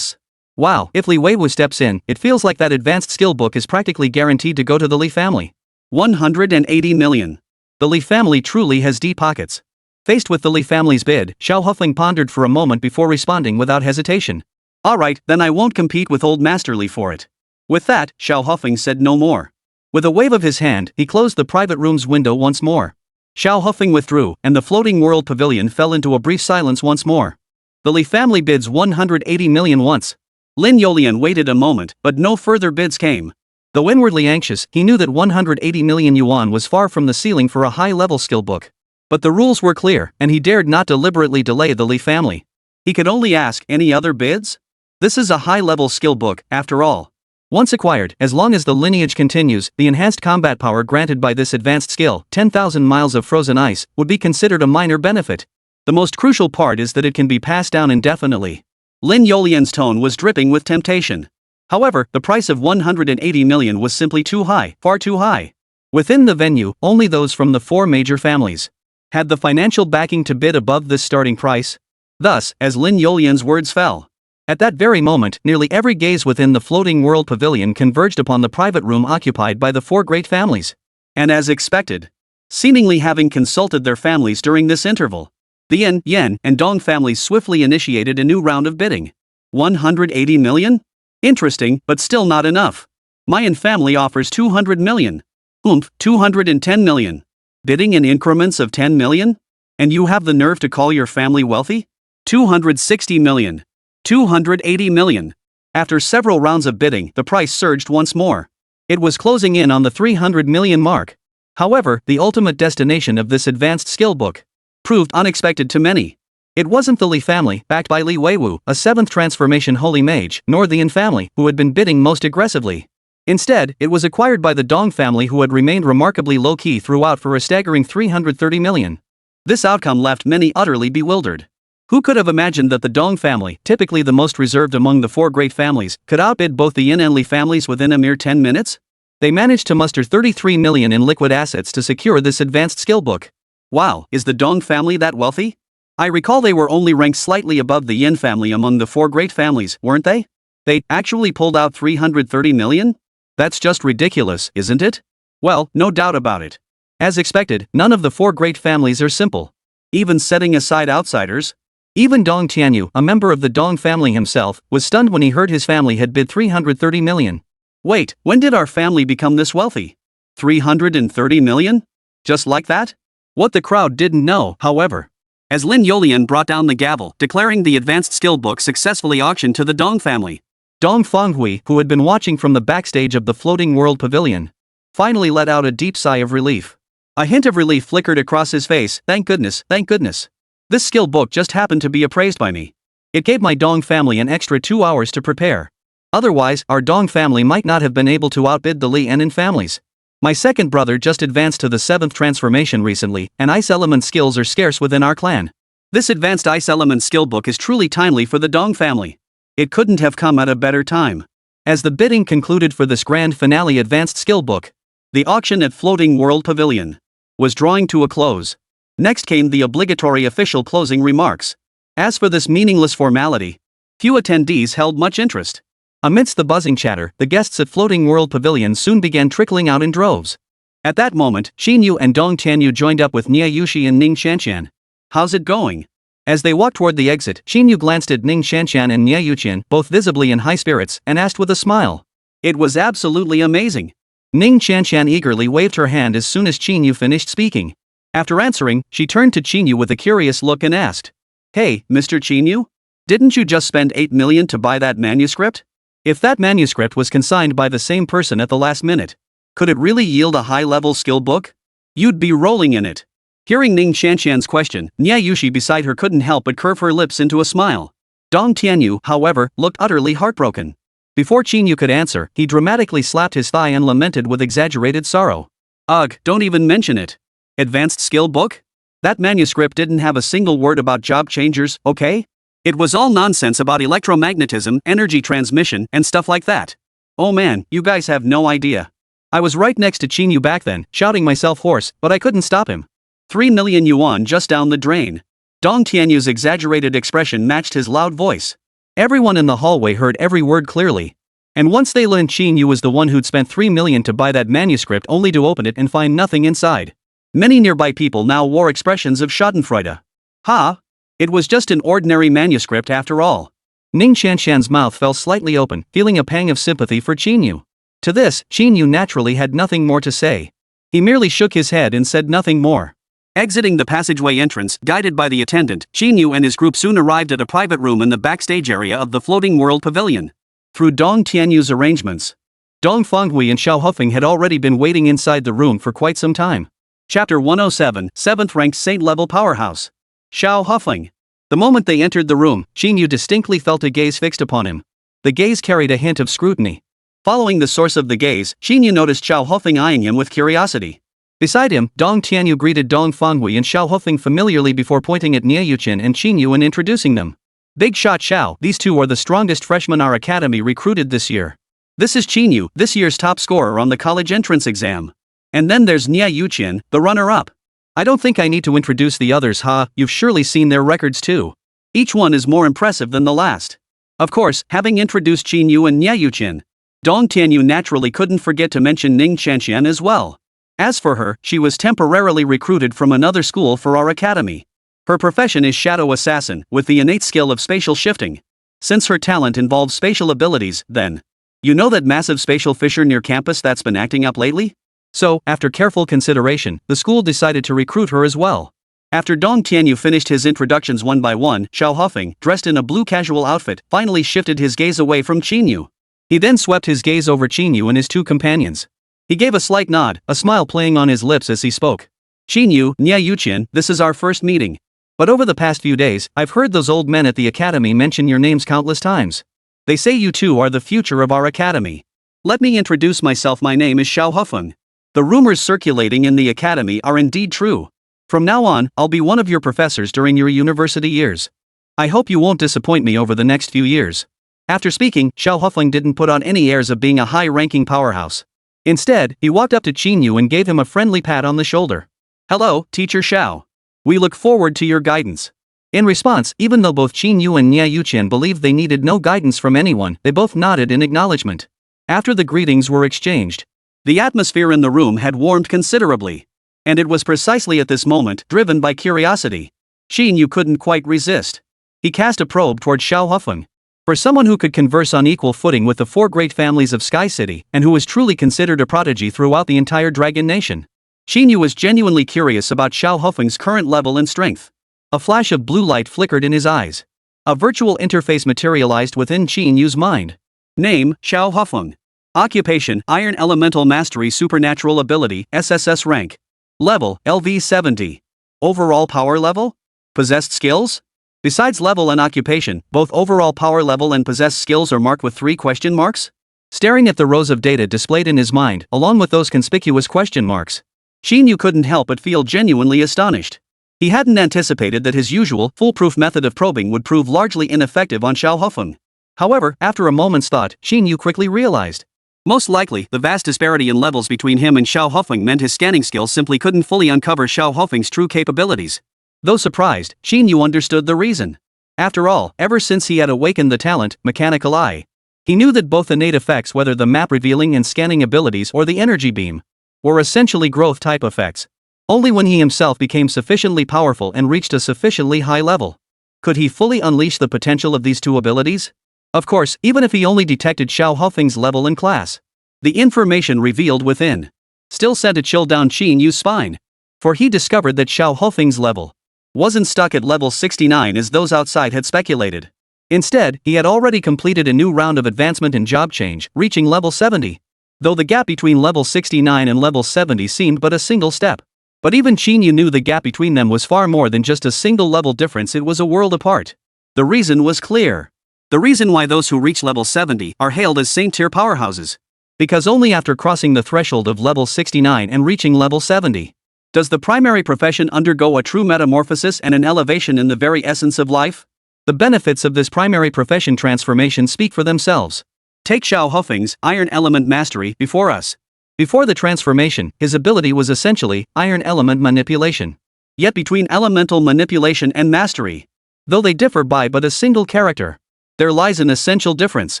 Wow, if Li Weiwu steps in, it feels like that advanced skill book is practically guaranteed to go to the Li family. 180 million. The Li family truly has deep pockets. Faced with the Li family's bid, Xiao Hufeng pondered for a moment before responding without hesitation. Alright, then I won't compete with old Master Li for it. With that, Xiao Hufeng said no more. With a wave of his hand, he closed the private room's window once more. Xiao Hufeng withdrew, and the floating world pavilion fell into a brief silence once more. The Li family bids 180 million once. Lin Youlian waited a moment, but no further bids came. Though inwardly anxious, he knew that 180 million yuan was far from the ceiling for a high-level skill book. But the rules were clear, and he dared not deliberately delay the Li family. He could only ask, any other bids? This is a high-level skill book, after all. Once acquired, as long as the lineage continues, the enhanced combat power granted by this advanced skill, 10,000 miles of frozen ice, would be considered a minor benefit. The most crucial part is that it can be passed down indefinitely. Lin Youlian's tone was dripping with temptation. However, the price of 180 million was simply too high, far too high. Within the venue, only those from the 4 major families had the financial backing to bid above this starting price. Thus, as Lin Youlian's words fell, at that very moment, nearly every gaze within the floating world pavilion converged upon the private room occupied by the 4 great families. And as expected, seemingly having consulted their families during this interval, the Yin, Yan, and Dong families swiftly initiated a new round of bidding. 180 million? Interesting, but still not enough. Mayan family offers 200 million. 210 million. Bidding in increments of 10 million? And you have the nerve to call your family wealthy? 260 million. 280 million. After several rounds of bidding, the price surged once more. It was closing in on the 300 million mark. However, the ultimate destination of this advanced skill book proved unexpected to many. It wasn't the Li family, backed by Li Weiwu, a 7th transformation holy mage, nor the Yin family, who had been bidding most aggressively. Instead, it was acquired by the Dong family, who had remained remarkably low-key throughout for a staggering 330 million. This outcome left many utterly bewildered. Who could have imagined that the Dong family, typically the most reserved among the 4 great families, could outbid both the Yin and Li families within a mere 10 minutes? They managed to muster 33 million in liquid assets to secure this advanced skill book. Wow, is the Dong family that wealthy? I recall they were only ranked slightly above the Yin family among the 4 great families, weren't they? They actually pulled out 330 million? That's just ridiculous, isn't it? Well, no doubt about it. As expected, none of the 4 great families are simple. Even setting aside outsiders, even Dong Tianyu, a member of the Dong family himself, was stunned when he heard his family had bid 330 million. Wait, when did our family become this wealthy? 330 million? Just like that? What the crowd didn't know, however, as Lin Youlian brought down the gavel, declaring the advanced skill book successfully auctioned to the Dong family, Dong Fenghui, who had been watching from the backstage of the floating world pavilion, finally let out a deep sigh of relief. A hint of relief flickered across his face. Thank goodness, thank goodness. This skill book just happened to be appraised by me. It gave my Dong family an extra 2 hours to prepare. Otherwise, our Dong family might not have been able to outbid the Li and Yin families. My second brother just advanced to the 7th transformation recently, and ice element skills are scarce within our clan. This advanced ice element skill book is truly timely for the Dong family. It couldn't have come at a better time. As the bidding concluded for this grand finale advanced skill book, the auction at Floating World Pavilion was drawing to a close. Next came the obligatory official closing remarks. As for this meaningless formality, few attendees held much interest. Amidst the buzzing chatter, the guests at Floating World Pavilion soon began trickling out in droves. At that moment, Qín Yǔ and Dong Tianyu joined up with Niè Yǔqiān and Ning Qianqian. "How's it going?" As they walked toward the exit, Qín Yǔ glanced at Ning Qianqian and Niè Yǔqiān, both visibly in high spirits, and asked with a smile. "It was absolutely amazing." Ning Qianqian eagerly waved her hand as soon as Qín Yǔ finished speaking. After answering, she turned to Qín Yǔ with a curious look and asked, "Hey, Mr. Qín Yǔ? Didn't you just spend 8 million to buy that manuscript? If that manuscript was consigned by the same person at the last minute, could it really yield a high-level skill book? You'd be rolling in it." Hearing Ning Qianqian's question, Niè Yǔqiān beside her couldn't help but curve her lips into a smile. Dong Tianyu, however, looked utterly heartbroken. Before Qín Yǔ could answer, he dramatically slapped his thigh and lamented with exaggerated sorrow. "Ugh, don't even mention it. Advanced skill book? That manuscript didn't have a single word about job changers, okay? It was all nonsense about electromagnetism, energy transmission, and stuff like that. Oh man, you guys have no idea. I was right next to Qín Yǔ back then, shouting myself hoarse, but I couldn't stop him. 3 million yuan just down the drain." Dong Tianyu's exaggerated expression matched his loud voice. Everyone in the hallway heard every word clearly. And once they learned Qín Yǔ was the one who'd spent 3 million to buy that manuscript only to open it and find nothing inside. Many nearby people now wore expressions of schadenfreude. Ha! It was just an ordinary manuscript after all. Ning Qianqian's mouth fell slightly open, feeling a pang of sympathy for Qín Yǔ. To this, Qín Yǔ naturally had nothing more to say. He merely shook his head and said nothing more. Exiting the passageway entrance, guided by the attendant, Qín Yǔ and his group soon arrived at a private room in the backstage area of the Floating World Pavilion. Through Dong Tianyu's arrangements, Dong Fenghui and Xiao Hufeng had already been waiting inside the room for quite some time. Chapter 107, 7th Ranked Saint-Level Powerhouse. Xiao Hufeng. The moment they entered the room, Qín Yǔ distinctly felt a gaze fixed upon him. The gaze carried a hint of scrutiny. Following the source of the gaze, Qín Yǔ noticed Xiao Hufeng eyeing him with curiosity. Beside him, Dong Tianyu greeted Dong Fenghui and Xiao Hufeng familiarly before pointing at Niè Yǔqiān and Qín Yǔ and introducing them. "Big shot Xiao, these two are the strongest freshmen our academy recruited this year. This is Qín Yǔ, this year's top scorer on the college entrance exam. And then there's Niè Yǔqiān, the runner-up. I don't think I need to introduce the others, you've surely seen their records too. Each one is more impressive than the last." Of course, having introduced Qín Yǔ and Niè Yǔqiān, Dong Tianyu naturally couldn't forget to mention Ning Qianqian as well. As for her, she was temporarily recruited from another school for our academy. Her profession is shadow assassin, with the innate skill of spatial shifting. Since her talent involves spatial abilities, then, you know that massive spatial fissure near campus that's been acting up lately? So, after careful consideration, the school decided to recruit her as well. After Dong Tianyu finished his introductions one by one, Xiao Hufeng, dressed in a blue casual outfit, finally shifted his gaze away from Qín Yǔ. He then swept his gaze over Qín Yǔ and his two companions. He gave a slight nod, a smile playing on his lips as he spoke. "Qín Yǔ, Niè Yǔqiān, this is our first meeting. But over the past few days, I've heard those old men at the academy mention your names countless times. They say you two are the future of our academy. Let me introduce myself, my name is Xiao Hufeng. The rumors circulating in the academy are indeed true. From now on, I'll be one of your professors during your university years. I hope you won't disappoint me over the next few years." After speaking, Xiao Hufeng didn't put on any airs of being a high-ranking powerhouse. Instead, he walked up to Qín Yǔ and gave him a friendly pat on the shoulder. "Hello, Teacher Xiao. We look forward to your guidance." In response, even though both Qín Yǔ and Niè Yǔqiān believed they needed no guidance from anyone, they both nodded in acknowledgement. After the greetings were exchanged, the atmosphere in the room had warmed considerably. And it was precisely at this moment, driven by curiosity, Qín Yǔ couldn't quite resist. He cast a probe toward Xiao Hufeng. For someone who could converse on equal footing with the four great families of Sky City, and who was truly considered a prodigy throughout the entire Dragon Nation, Qín Yǔ was genuinely curious about Xiao Hufeng's current level and strength. A flash of blue light flickered in his eyes. A virtual interface materialized within Qín Yǔ's mind. Name, Xiao Hufeng. Occupation, Iron Elemental Mastery Supernatural Ability, SSS Rank. Level, LV 70. Overall power level? Possessed skills? Besides level and occupation, both overall power level and possessed skills are marked with 3 question marks? Staring at the rows of data displayed in his mind, along with those conspicuous question marks, Qín Yǔ couldn't help but feel genuinely astonished. He hadn't anticipated that his usual, foolproof method of probing would prove largely ineffective on Xiao Hufeng. However, after a moment's thought, Qín Yǔ quickly realized. Most likely, the vast disparity in levels between him and Xiao Hufeng meant his scanning skills simply couldn't fully uncover Xiao Hufeng's true capabilities. Though surprised, Qín Yǔ understood the reason. After all, ever since he had awakened the talent, mechanical eye, he knew that both innate effects, whether the map revealing and scanning abilities or the energy beam, were essentially growth type effects. Only when he himself became sufficiently powerful and reached a sufficiently high level could he fully unleash the potential of these two abilities. Of course, even if he only detected Xiao Hofeng's level and class, the information revealed within still sent a chill down Qín Yǔ's spine. For he discovered that Xiao Hofeng's level wasn't stuck at level 69 as those outside had speculated. Instead, he had already completed a new round of advancement and job change, reaching level 70. Though the gap between level 69 and level 70 seemed but a single step. But even Qín Yǔ knew the gap between them was far more than just a single level difference, it was a world apart. The reason was clear. The reason why those who reach level 70 are hailed as saint-tier powerhouses. Because only after crossing the threshold of level 69 and reaching level 70 does the primary profession undergo a true metamorphosis and an elevation in the very essence of life. The benefits of this primary profession transformation speak for themselves. Take Xiao Hofeng's Iron Element Mastery before us. Before the transformation, his ability was essentially Iron Element Manipulation. Yet between elemental manipulation and mastery, though they differ by but a single character, there lies an essential difference.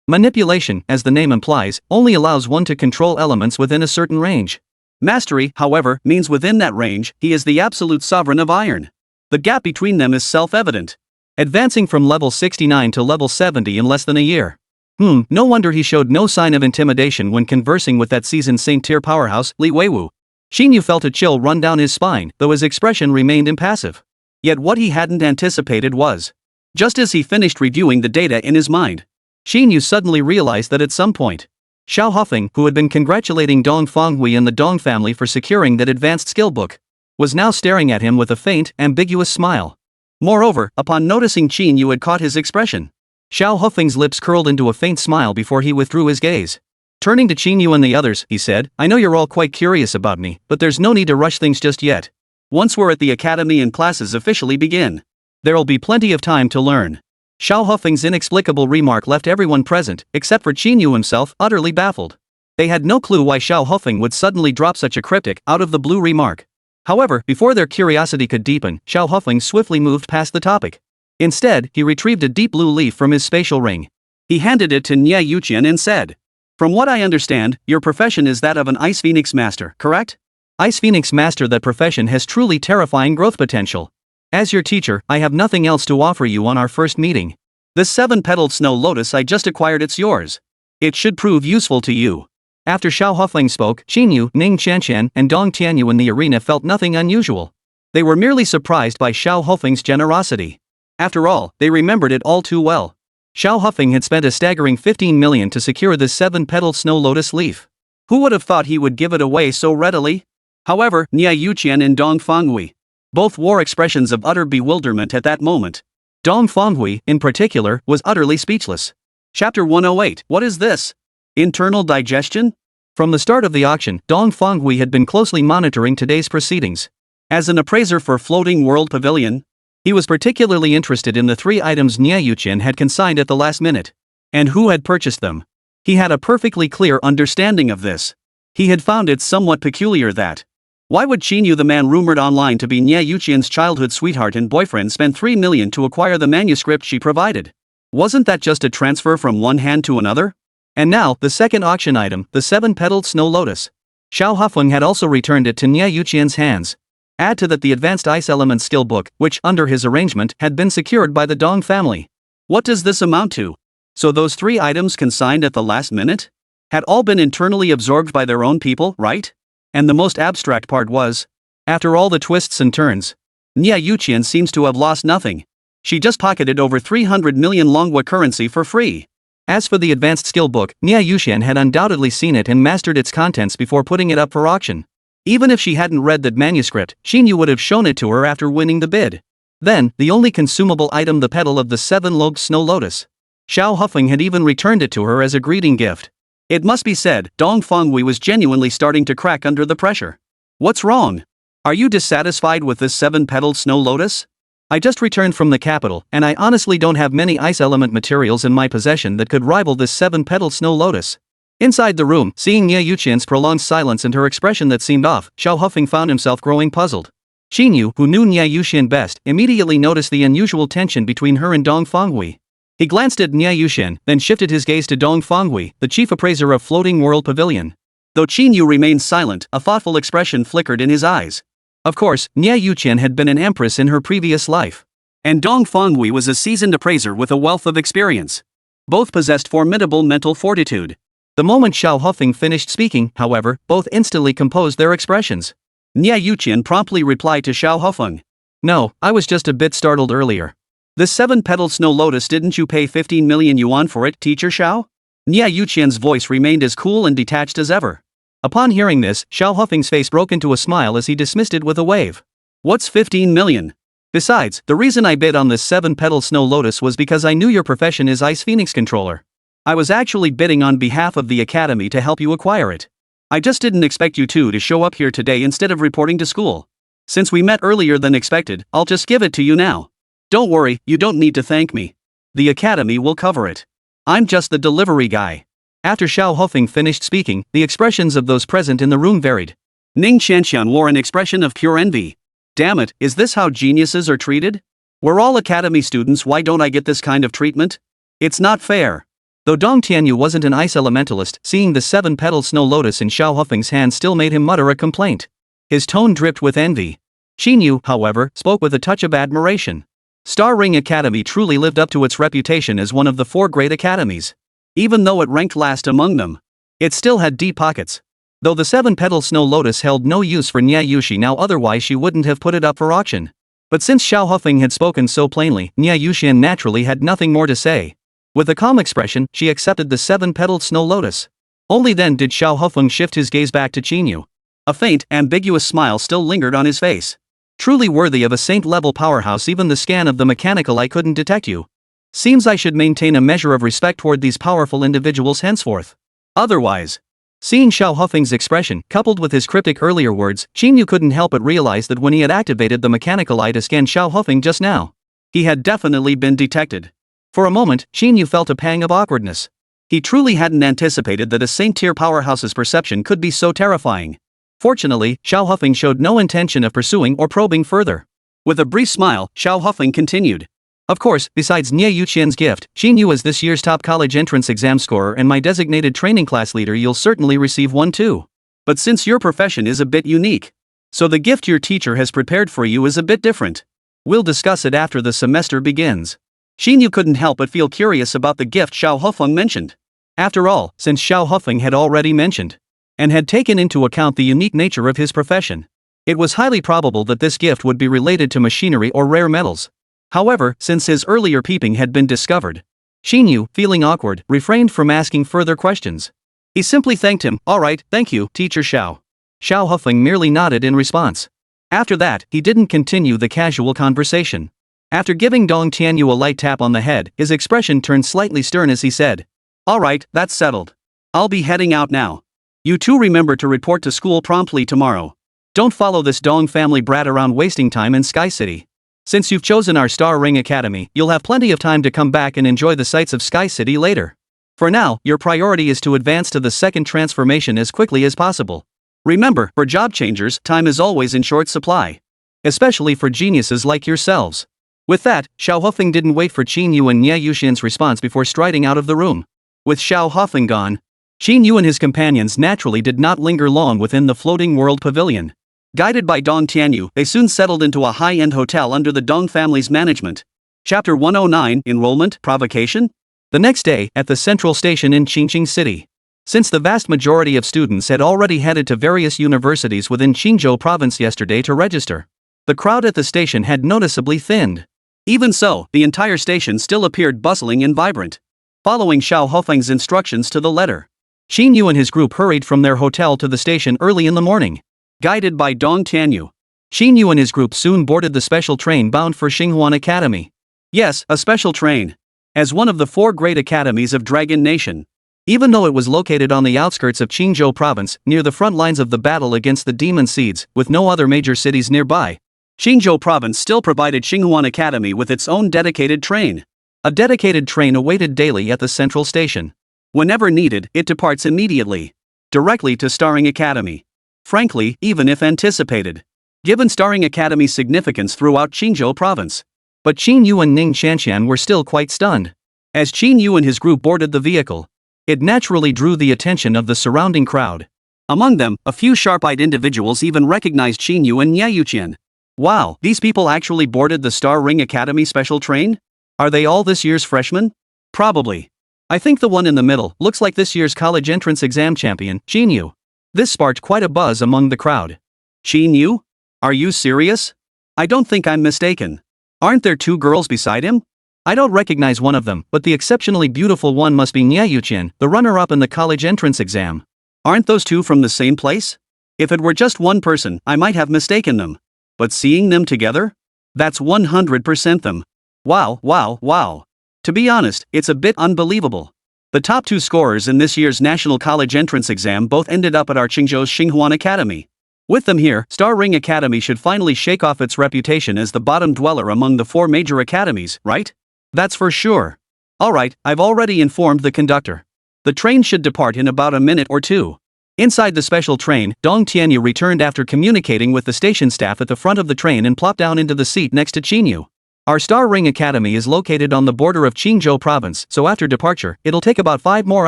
Manipulation, as the name implies, only allows one to control elements within a certain range. Mastery, however, means within that range, he is the absolute sovereign of iron. The gap between them is self-evident. Advancing from level 69 to level 70 in less than a year. No wonder he showed no sign of intimidation when conversing with that seasoned saint-tier powerhouse, Li Weiwu. Qín Yǔ felt a chill run down his spine, though his expression remained impassive. Yet what he hadn't anticipated was, just as he finished reviewing the data in his mind, Qín Yǔ suddenly realized that at some point, Xiao Hofeng, who had been congratulating Dong Fenghui and the Dong family for securing that advanced skill book, was now staring at him with a faint, ambiguous smile. Moreover, upon noticing Qín Yǔ had caught his expression, Xiao Hofeng's lips curled into a faint smile before he withdrew his gaze. Turning to Qín Yǔ and the others, he said, "I know you're all quite curious about me, but there's no need to rush things just yet. Once we're at the academy and classes officially begin, there'll be plenty of time to learn." Xiao Hofeng's inexplicable remark left everyone present, except for Qín Yǔ himself, utterly baffled. They had no clue why Xiao Hofeng would suddenly drop such a cryptic, out-of-the-blue remark. However, before their curiosity could deepen, Xiao Hofeng swiftly moved past the topic. Instead, he retrieved a deep blue leaf from his spatial ring. He handed it to Niè Yǔqiān and said, "From what I understand, your profession is that of an Ice Phoenix Master, correct?" Ice Phoenix Master. That profession has truly terrifying growth potential. As your teacher, I have nothing else to offer you on our first meeting. This 7-petaled snow lotus I just acquired, it's yours. It should prove useful to you. After Xiao Hofeng spoke, Qín Yǔ, Ning Qianqian, and Dong Tianyu in the arena felt nothing unusual. They were merely surprised by Xiao Hofeng's generosity. After all, they remembered it all too well. Xiao Hofeng had spent a staggering 15 million to secure this 7-petaled snow lotus leaf. Who would have thought he would give it away so readily? However, Niè Yǔqiān and Dong Fenghui both wore expressions of utter bewilderment at that moment. Dong Fenghui, in particular, was utterly speechless. Chapter 108. What is this? Internal digestion? From the start of the auction, Dong Fenghui had been closely monitoring today's proceedings. As an appraiser for Floating World Pavilion, he was particularly interested in the 3 items Niè Yǔqiān had consigned at the last minute, and who had purchased them. He had a perfectly clear understanding of this. He had found it somewhat peculiar that, why would Qín Yǔ, the man rumored online to be Niè Yǔqiān's childhood sweetheart and boyfriend, spend 3 million to acquire the manuscript she provided? Wasn't that just a transfer from one hand to another? And now, the second auction item, the 7-petaled snow lotus. Xiao Hofeng had also returned it to Niè Yǔqiān's hands. Add to that the advanced ice element skill book, which, under his arrangement, had been secured by the Dong family. What does this amount to? So those 3 items consigned at the last minute had all been internally absorbed by their own people, right? And the most abstract part was, after all the twists and turns, Niè Yǔqiān seems to have lost nothing. She just pocketed over 300 million Longhua currency for free. As for the advanced skill book, Niè Yǔqiān had undoubtedly seen it and mastered its contents before putting it up for auction. Even if she hadn't read that manuscript, Qín Yǔ would have shown it to her after winning the bid. Then, the only consumable item, the petal of the 7-lobed snow lotus. Xiao Hofeng had even returned it to her as a greeting gift. It must be said, Dong Fenghui was genuinely starting to crack under the pressure. What's wrong? Are you dissatisfied with this 7-petaled snow lotus? I just returned from the capital, and I honestly don't have many ice element materials in my possession that could rival this 7-petaled snow lotus. Inside the room, seeing Niè Yǔqiān's prolonged silence and her expression that seemed off, Xiao Hofeng found himself growing puzzled. Qín Yǔ, who knew Niè Yǔqiān best, immediately noticed the unusual tension between her and Dong Fenghui. He glanced at Niè Yǔqiān, then shifted his gaze to Dong Fenghui, the chief appraiser of Floating World Pavilion. Though Qín Yǔ remained silent, a thoughtful expression flickered in his eyes. Of course, Niè Yǔqiān had been an empress in her previous life. And Dong Fenghui was a seasoned appraiser with a wealth of experience. Both possessed formidable mental fortitude. The moment Xiao Hufeng finished speaking, however, both instantly composed their expressions. Niè Yǔqiān promptly replied to Xiao Hufeng. No, I was just a bit startled earlier. This 7-petaled snow lotus, didn't you pay 15 million yuan for it, teacher Xiao? Niè Yǔqiān's voice remained as cool and detached as ever. Upon hearing this, Xiao Hufeng's face broke into a smile as he dismissed it with a wave. What's 15 million? Besides, the reason I bid on this 7-petal snow lotus was because I knew your profession is Ice Phoenix Controller. I was actually bidding on behalf of the academy to help you acquire it. I just didn't expect you two to show up here today instead of reporting to school. Since we met earlier than expected, I'll just give it to you now. Don't worry, you don't need to thank me. The academy will cover it. I'm just the delivery guy. After Xiao Hufeng finished speaking, the expressions of those present in the room varied. Ning Qianqian wore an expression of pure envy. Damn it, is this how geniuses are treated? We're all academy students, why don't I get this kind of treatment? It's not fair. Though Dong Tianyu wasn't an ice elementalist, seeing the 7-petal snow lotus in Xiao Hufeng's hand still made him mutter a complaint. His tone dripped with envy. Qín Yǔ, however, spoke with a touch of admiration. Star Ring Academy truly lived up to its reputation as one of the 4 great academies. Even though it ranked last among them, it still had deep pockets. Though the 7-petal snow lotus held no use for Niè Yǔqiān now, otherwise she wouldn't have put it up for auction. But since Xiao Hufeng had spoken so plainly, Niè Yǔqiān naturally had nothing more to say. With a calm expression, she accepted the 7-petaled snow lotus. Only then did Xiao Hufeng shift his gaze back to Qín Yǔ. A faint, ambiguous smile still lingered on his face. Truly worthy of a saint-level powerhouse, even the scan of the mechanical eye couldn't detect you. Seems I should maintain a measure of respect toward these powerful individuals henceforth. Otherwise. Seeing Xiao Hufeng's expression, coupled with his cryptic earlier words, Qín Yǔ couldn't help but realize that when he had activated the mechanical eye to scan Xiao Hufeng just now, he had definitely been detected. For a moment, Qín Yǔ felt a pang of awkwardness. He truly hadn't anticipated that a saint-tier powerhouse's perception could be so terrifying. Fortunately, Xiao Hufeng showed no intention of pursuing or probing further. With a brief smile, Xiao Hufeng continued. Of course, besides Niè Yǔqiān's gift, Qín Yǔ as this year's top college entrance exam scorer and my designated training class leader, you'll certainly receive one too. But since your profession is a bit unique, so the gift your teacher has prepared for you is a bit different. We'll discuss it after the semester begins. Qín Yǔ couldn't help but feel curious about the gift Xiao Hufeng mentioned. After all, since Xiao Hufeng had already mentioned and had taken into account the unique nature of his profession, it was highly probable that this gift would be related to machinery or rare metals. However, since his earlier peeping had been discovered, Qín Yǔ, feeling awkward, refrained from asking further questions. He simply thanked him. All right, thank you, teacher Xiao. Xiao Hufeng merely nodded in response. After that, he didn't continue the casual conversation. After giving Dong Tianyu a light tap on the head, his expression turned slightly stern as he said, all right, that's settled. I'll be heading out now. You two remember to report to school promptly tomorrow. Don't follow this Dong family brat around wasting time in Sky City. Since you've chosen our Star Ring Academy, you'll have plenty of time to come back and enjoy the sights of Sky City later. For now, your priority is to advance to the second transformation as quickly as possible. Remember, for job changers, time is always in short supply. Especially for geniuses like yourselves. With that, Xiao Hufeng didn't wait for Qín Yǔ and Niè Yǔqiān's response before striding out of the room. With Xiao Hufeng gone, Qín Yǔ and his companions naturally did not linger long within the Floating World Pavilion. Guided by Dong Tianyu, they soon settled into a high-end hotel under the Dong family's management. Chapter 109, Enrollment, Provocation? The next day, at the central station in Qingqing City. Since the vast majority of students had already headed to various universities within Qingzhou province yesterday to register, the crowd at the station had noticeably thinned. Even so, the entire station still appeared bustling and vibrant. Following Xiao Hufeng's instructions to the letter, Qín Yǔ and his group hurried from their hotel to the station early in the morning. Guided by Dong Tianyu, Qín Yǔ and his group soon boarded the special train bound for Xinhuan Academy. Yes, a special train. As one of the 4 great academies of Dragon Nation. Even though it was located on the outskirts of Qingzhou province, near the front lines of the battle against the demon seeds, with no other major cities nearby, Qingzhou province still provided Xinhuan Academy with its own dedicated train. A dedicated train awaited daily at the central station. Whenever needed, it departs immediately, directly to Starring Academy. Frankly, even if anticipated, given Starring Academy's significance throughout Qinzhou province. But Qín Yǔ and Ning Qianqian were still quite stunned. As Qín Yǔ and his group boarded the vehicle, it naturally drew the attention of the surrounding crowd. Among them, a few sharp-eyed individuals even recognized Qín Yǔ and Niè Yǔqiān. Wow, these people actually boarded the Starring Academy special train? Are they all this year's freshmen? Probably. I think the one in the middle looks like this year's college entrance exam champion, Qín Yǔ. This sparked quite a buzz among the crowd. Qín Yǔ? Are you serious? I don't think I'm mistaken. Aren't there two girls beside him? I don't recognize one of them, but the exceptionally beautiful one must be Niè Yǔqiān, the runner-up in the college entrance exam. Aren't those two from the same place? If it were just one person, I might have mistaken them. But seeing them together? That's 100% them. Wow, wow, wow. To be honest, it's a bit unbelievable. The top two scorers in this year's National College Entrance Exam both ended up at our Qingzhou's Xinhuan Academy. With them here, Starring Academy should finally shake off its reputation as the bottom dweller among the four major academies, right? That's for sure. Alright, I've already informed the conductor. The train should depart in about a minute or two. Inside the special train, Dong Tianyu returned after communicating with the station staff at the front of the train and plopped down into the seat next to Qín Yǔ. Our Starring Academy is located on the border of Qinzhou province, so after departure, it'll take about 5 more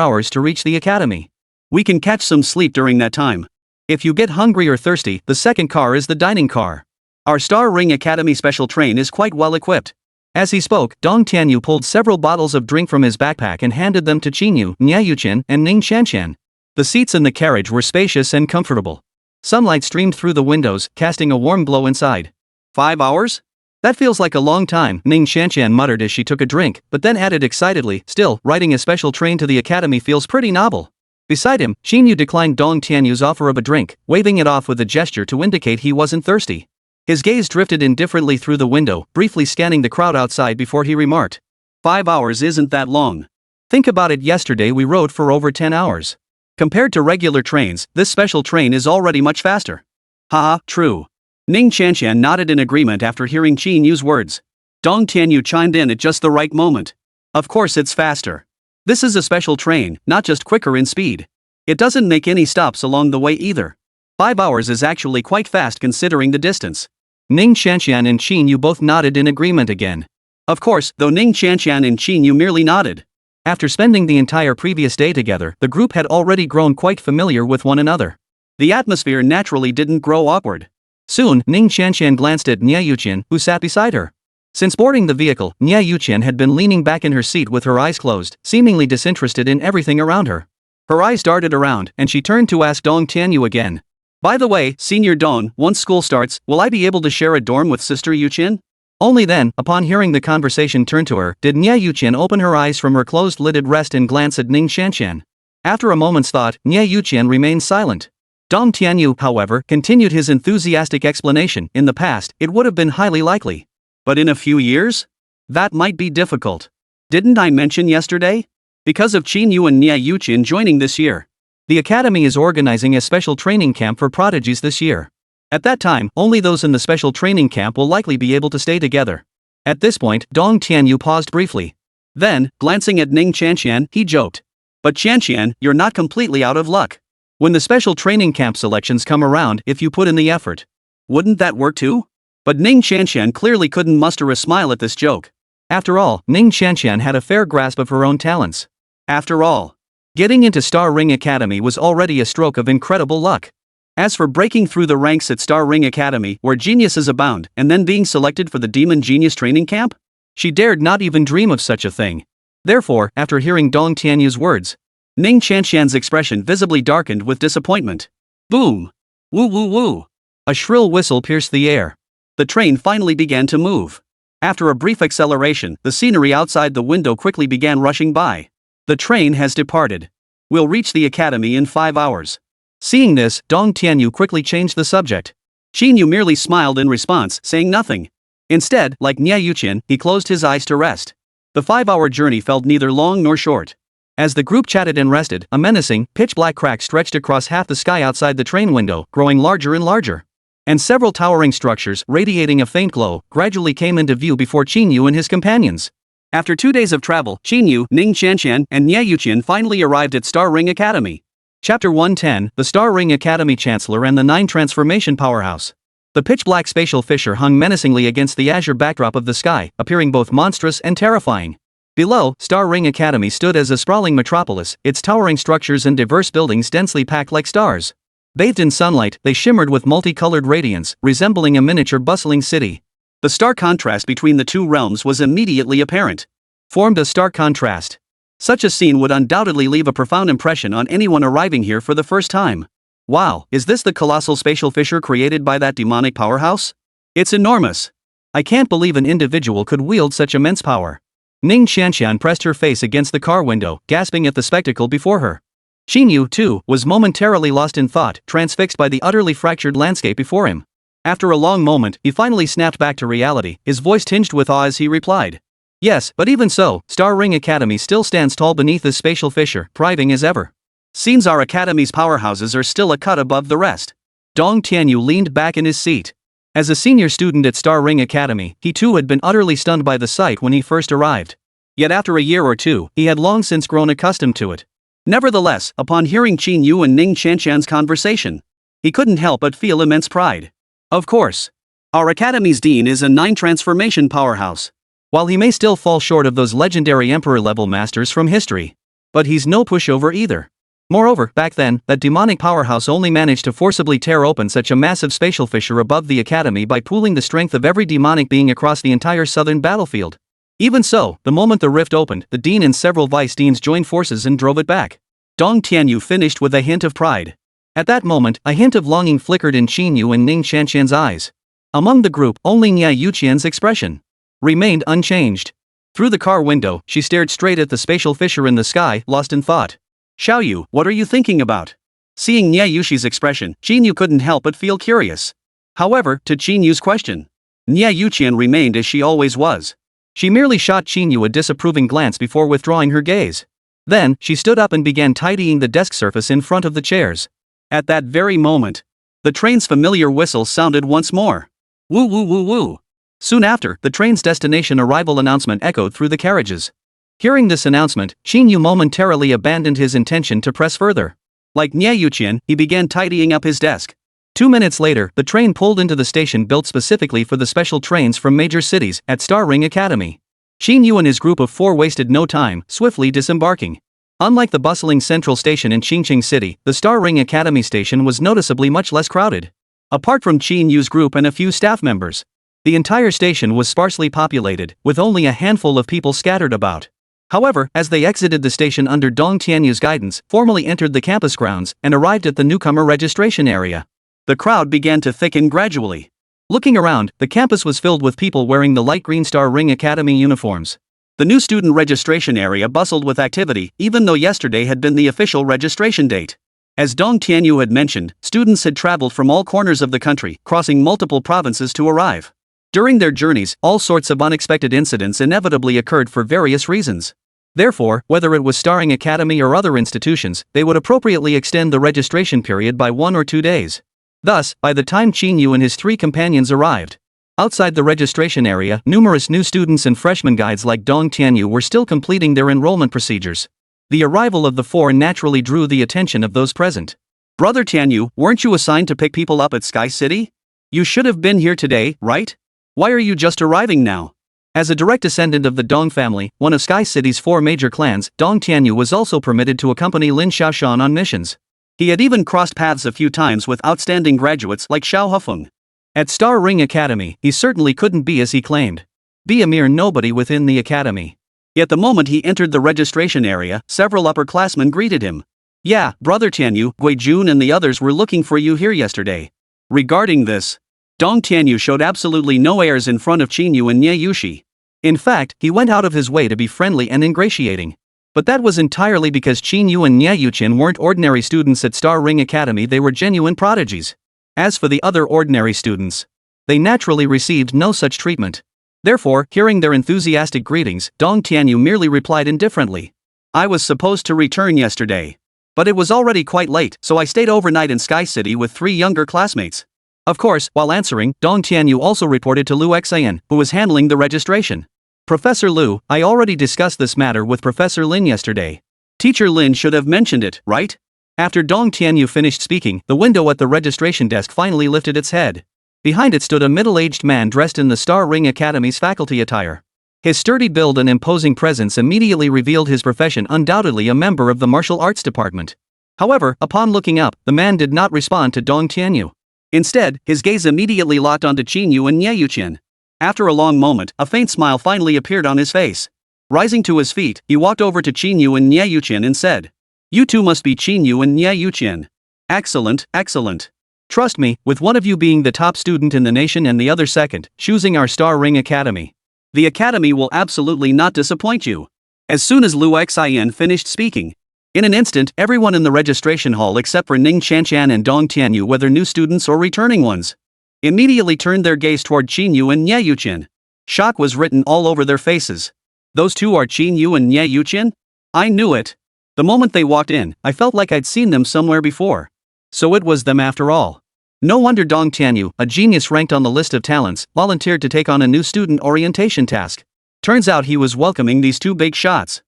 hours to reach the academy. We can catch some sleep during that time. If you get hungry or thirsty, the second car is the dining car. Our Starring Academy special train is quite well equipped. As he spoke, Dong Tianyu pulled several bottles of drink from his backpack and handed them to Qín Yǔ, Niè Yǔqiān, and Ning Qianqian. The seats in the carriage were spacious and comfortable. Sunlight streamed through the windows, casting a warm glow inside. 5 hours? That feels like a long time, Ning Qianqian muttered as she took a drink, but then added excitedly, still, riding a special train to the academy feels pretty novel. Beside him, Qín Yǔ declined Dong Tianyu's offer of a drink, waving it off with a gesture to indicate he wasn't thirsty. His gaze drifted indifferently through the window, briefly scanning the crowd outside before he remarked. 5 hours isn't that long. Think about it, yesterday we rode for over 10 hours. Compared to regular trains, this special train is already much faster. Haha, true. Ning Qianqian nodded in agreement after hearing Qín Yǔ's words. Dong Tianyu chimed in at just the right moment. Of course it's faster. This is a special train, not just quicker in speed. It doesn't make any stops along the way either. 5 hours is actually quite fast considering the distance. Ning Qianqian and Qín Yǔ both nodded in agreement again. Of course, though Ning Qianqian and Qín Yǔ merely nodded. After spending the entire previous day together, the group had already grown quite familiar with one another. The atmosphere naturally didn't grow awkward. Soon, Ning Qianqian glanced at Niè Yǔqiān, who sat beside her. Since boarding the vehicle, Niè Yǔqiān had been leaning back in her seat with her eyes closed, seemingly disinterested in everything around her. Her eyes darted around, and she turned to ask Dong Tianyu again. By the way, Senior Dong, once school starts, will I be able to share a dorm with Sister Yúqiān? Only then, upon hearing the conversation turn to her, did Niè Yúqiān open her eyes from her closed-lidded rest and glance at Ning Qianqian. After a moment's thought, Niè Yúqiān remained silent. Dong Tianyu, however, continued his enthusiastic explanation. In the past, it would have been highly likely. But in a few years? That might be difficult. Didn't I mention yesterday? Because of Qín Yǔ and Niè Yúqiān joining this year. The Academy is organizing a special training camp for prodigies this year. At that time, only those in the special training camp will likely be able to stay together. At this point, Dong Tianyu paused briefly. Then, glancing at Ning Qianqian, he joked. But Qianqian, you're not completely out of luck. When the special training camp selections come around, if you put in the effort, wouldn't that work too? But Ning Qianqian clearly couldn't muster a smile at this joke. After all, Ning Qianqian had a fair grasp of her own talents. After all, getting into Starring Academy was already a stroke of incredible luck. As for breaking through the ranks at Starring Academy, where geniuses abound, and then being selected for the Demon Genius Training Camp? She dared not even dream of such a thing. Therefore, after hearing Dong Tianyu's words, Ning Qianqian's expression visibly darkened with disappointment. Boom! Woo woo woo! A shrill whistle pierced the air. The train finally began to move. After a brief acceleration, the scenery outside the window quickly began rushing by. The train has departed. We'll reach the academy in 5 hours. Seeing this, Dong Tianyu quickly changed the subject. Qín Yǔ merely smiled in response, saying nothing. Instead, like Niè Yúqiān, he closed his eyes to rest. The 5-hour journey felt neither long nor short. As the group chatted and rested, a menacing, pitch-black crack stretched across half the sky outside the train window, growing larger and larger. And several towering structures, radiating a faint glow, gradually came into view before Qín Yǔ and his companions. After 2 days of travel, Qín Yǔ, Ning Qianqian, and Niè Yúqiān finally arrived at Starring Academy. Chapter 110, The Starring Academy Chancellor and the 9 Transformation Powerhouse. The pitch-black spatial fissure hung menacingly against the azure backdrop of the sky, appearing both monstrous and terrifying. Below, Star Ring Academy stood as a sprawling metropolis, its towering structures and diverse buildings densely packed like stars. Bathed in sunlight, they shimmered with multicolored radiance, resembling a miniature bustling city. The stark contrast between the two realms was immediately apparent. Formed a stark contrast. Such a scene would undoubtedly leave a profound impression on anyone arriving here for the first time. Wow, is this the colossal spatial fissure created by that demonic powerhouse? It's enormous. I can't believe an individual could wield such immense power. Ning Qianqian pressed her face against the car window, gasping at the spectacle before her. Qín Yǔ, too, was momentarily lost in thought, transfixed by the utterly fractured landscape before him. After a long moment, he finally snapped back to reality, his voice tinged with awe as he replied. Yes, but even so, Star Ring Academy still stands tall beneath this spatial fissure, thriving as ever. Seems our academy's powerhouses are still a cut above the rest. Dong Tianyu leaned back in his seat. As a senior student at Star Ring Academy, he too had been utterly stunned by the sight when he first arrived. Yet after a year or two, he had long since grown accustomed to it. Nevertheless, upon hearing Qín Yǔ and Ning Qianqian's conversation, he couldn't help but feel immense pride. Of course. Our academy's dean is a 9-transformation powerhouse. While he may still fall short of those legendary emperor-level masters from history. But he's no pushover either. Moreover, back then, that demonic powerhouse only managed to forcibly tear open such a massive spatial fissure above the academy by pooling the strength of every demonic being across the entire southern battlefield. Even so, the moment the rift opened, the dean and several vice-deans joined forces and drove it back. Dong Tianyu finished with a hint of pride. At that moment, a hint of longing flickered in Qín Yǔ and Ning Qianqian's eyes. Among the group, only Niè Yǔqiān's expression remained unchanged. Through the car window, she stared straight at the spatial fissure in the sky, lost in thought. Xiaoyu, what are you thinking about? Seeing Niè Yǔqiān's expression, Qín Yǔ couldn't help but feel curious. However, to Qín Yǔ's question, Niè Yǔqiān remained as she always was. She merely shot Qín Yǔ a disapproving glance before withdrawing her gaze. Then, she stood up and began tidying the desk surface in front of the chairs. At that very moment, the train's familiar whistle sounded once more. Woo woo woo woo. Soon after, the train's destination arrival announcement echoed through the carriages. Hearing this announcement, Qín Yǔ momentarily abandoned his intention to press further. Like Niè Yǔqiān, he began tidying up his desk. 2 minutes later, the train pulled into the station built specifically for the special trains from major cities at Star Ring Academy. Qín Yǔ and his group of 4 wasted no time, swiftly disembarking. Unlike the bustling central station in Qingqing City, the Star Ring Academy station was noticeably much less crowded. Apart from Qín Yǔ's group and a few staff members, the entire station was sparsely populated, with only a handful of people scattered about. However, as they exited the station under Dong Tianyu's guidance, formally entered the campus grounds, and arrived at the newcomer registration area, the crowd began to thicken gradually. Looking around, the campus was filled with people wearing the light green Star Ring Academy uniforms. The new student registration area bustled with activity, even though yesterday had been the official registration date. As Dong Tianyu had mentioned, students had traveled from all corners of the country, crossing multiple provinces to arrive. During their journeys, all sorts of unexpected incidents inevitably occurred for various reasons. Therefore, whether it was Star Ring Academy or other institutions, they would appropriately extend the registration period by 1 or 2 days. Thus, by the time Qín Yǔ and his 3 companions arrived, outside the registration area, numerous new students and freshman guides like Dong Tianyu were still completing their enrollment procedures. The arrival of the 4 naturally drew the attention of those present. Brother Tianyu, weren't you assigned to pick people up at Sky City? You should have been here today, right? Why are you just arriving now? As a direct descendant of the Dong family, one of Sky City's 4 major clans, Dong Tianyu was also permitted to accompany Lin Xiaoshan on missions. He had even crossed paths a few times with outstanding graduates like Xiao Hefeng. At Star Ring Academy, he certainly couldn't be as he claimed. Be a mere nobody within the academy. Yet the moment he entered the registration area, several upperclassmen greeted him. Yeah, Brother Tianyu, Guijun and the others were looking for you here yesterday. Regarding this, Dong Tianyu showed absolutely no airs in front of Qín Yǔ and Niè Yǔqiān. In fact, he went out of his way to be friendly and ingratiating. But that was entirely because Qín Yǔ and Niè Yǔqiān weren't ordinary students at Star Ring Academy, they were genuine prodigies. As for the other ordinary students, they naturally received no such treatment. Therefore, hearing their enthusiastic greetings, Dong Tianyu merely replied indifferently. I was supposed to return yesterday. But it was already quite late, so I stayed overnight in Sky City with 3 younger classmates. Of course, while answering, Dong Tianyu also reported to Lu Xian, who was handling the registration. Professor Lu, I already discussed this matter with Professor Lin yesterday. Teacher Lin should have mentioned it, right? After Dong Tianyu finished speaking, the window at the registration desk finally lifted its head. Behind it stood a middle-aged man dressed in the Star Ring Academy's faculty attire. His sturdy build and imposing presence immediately revealed his profession, undoubtedly a member of the martial arts department. However, upon looking up, the man did not respond to Dong Tianyu. Instead, his gaze immediately locked onto Qín Yǔ and Niè Yǔqiān. After a long moment, a faint smile finally appeared on his face. Rising to his feet, he walked over to Qín Yǔ and Niè Yǔqiān and said, "You two must be Qín Yǔ and Niè Yǔqiān. Excellent, excellent. Trust me, with one of you being the top student in the nation and the other second, choosing our Star Ring Academy. The academy will absolutely not disappoint you." As soon as Lu Xian finished speaking, in an instant, everyone in the registration hall except for Ning Chanchan and Dong Tianyu, whether new students or returning ones, immediately turned their gaze toward Qín Yǔ and Niè Yǔqiān. Shock was written all over their faces. Those two are Qín Yǔ and Niè Yǔqiān? I knew it. The moment they walked in, I felt like I'd seen them somewhere before. So it was them after all. No wonder Dong Tianyu, a genius ranked on the list of talents, volunteered to take on a new student orientation task. Turns out he was welcoming these two big shots.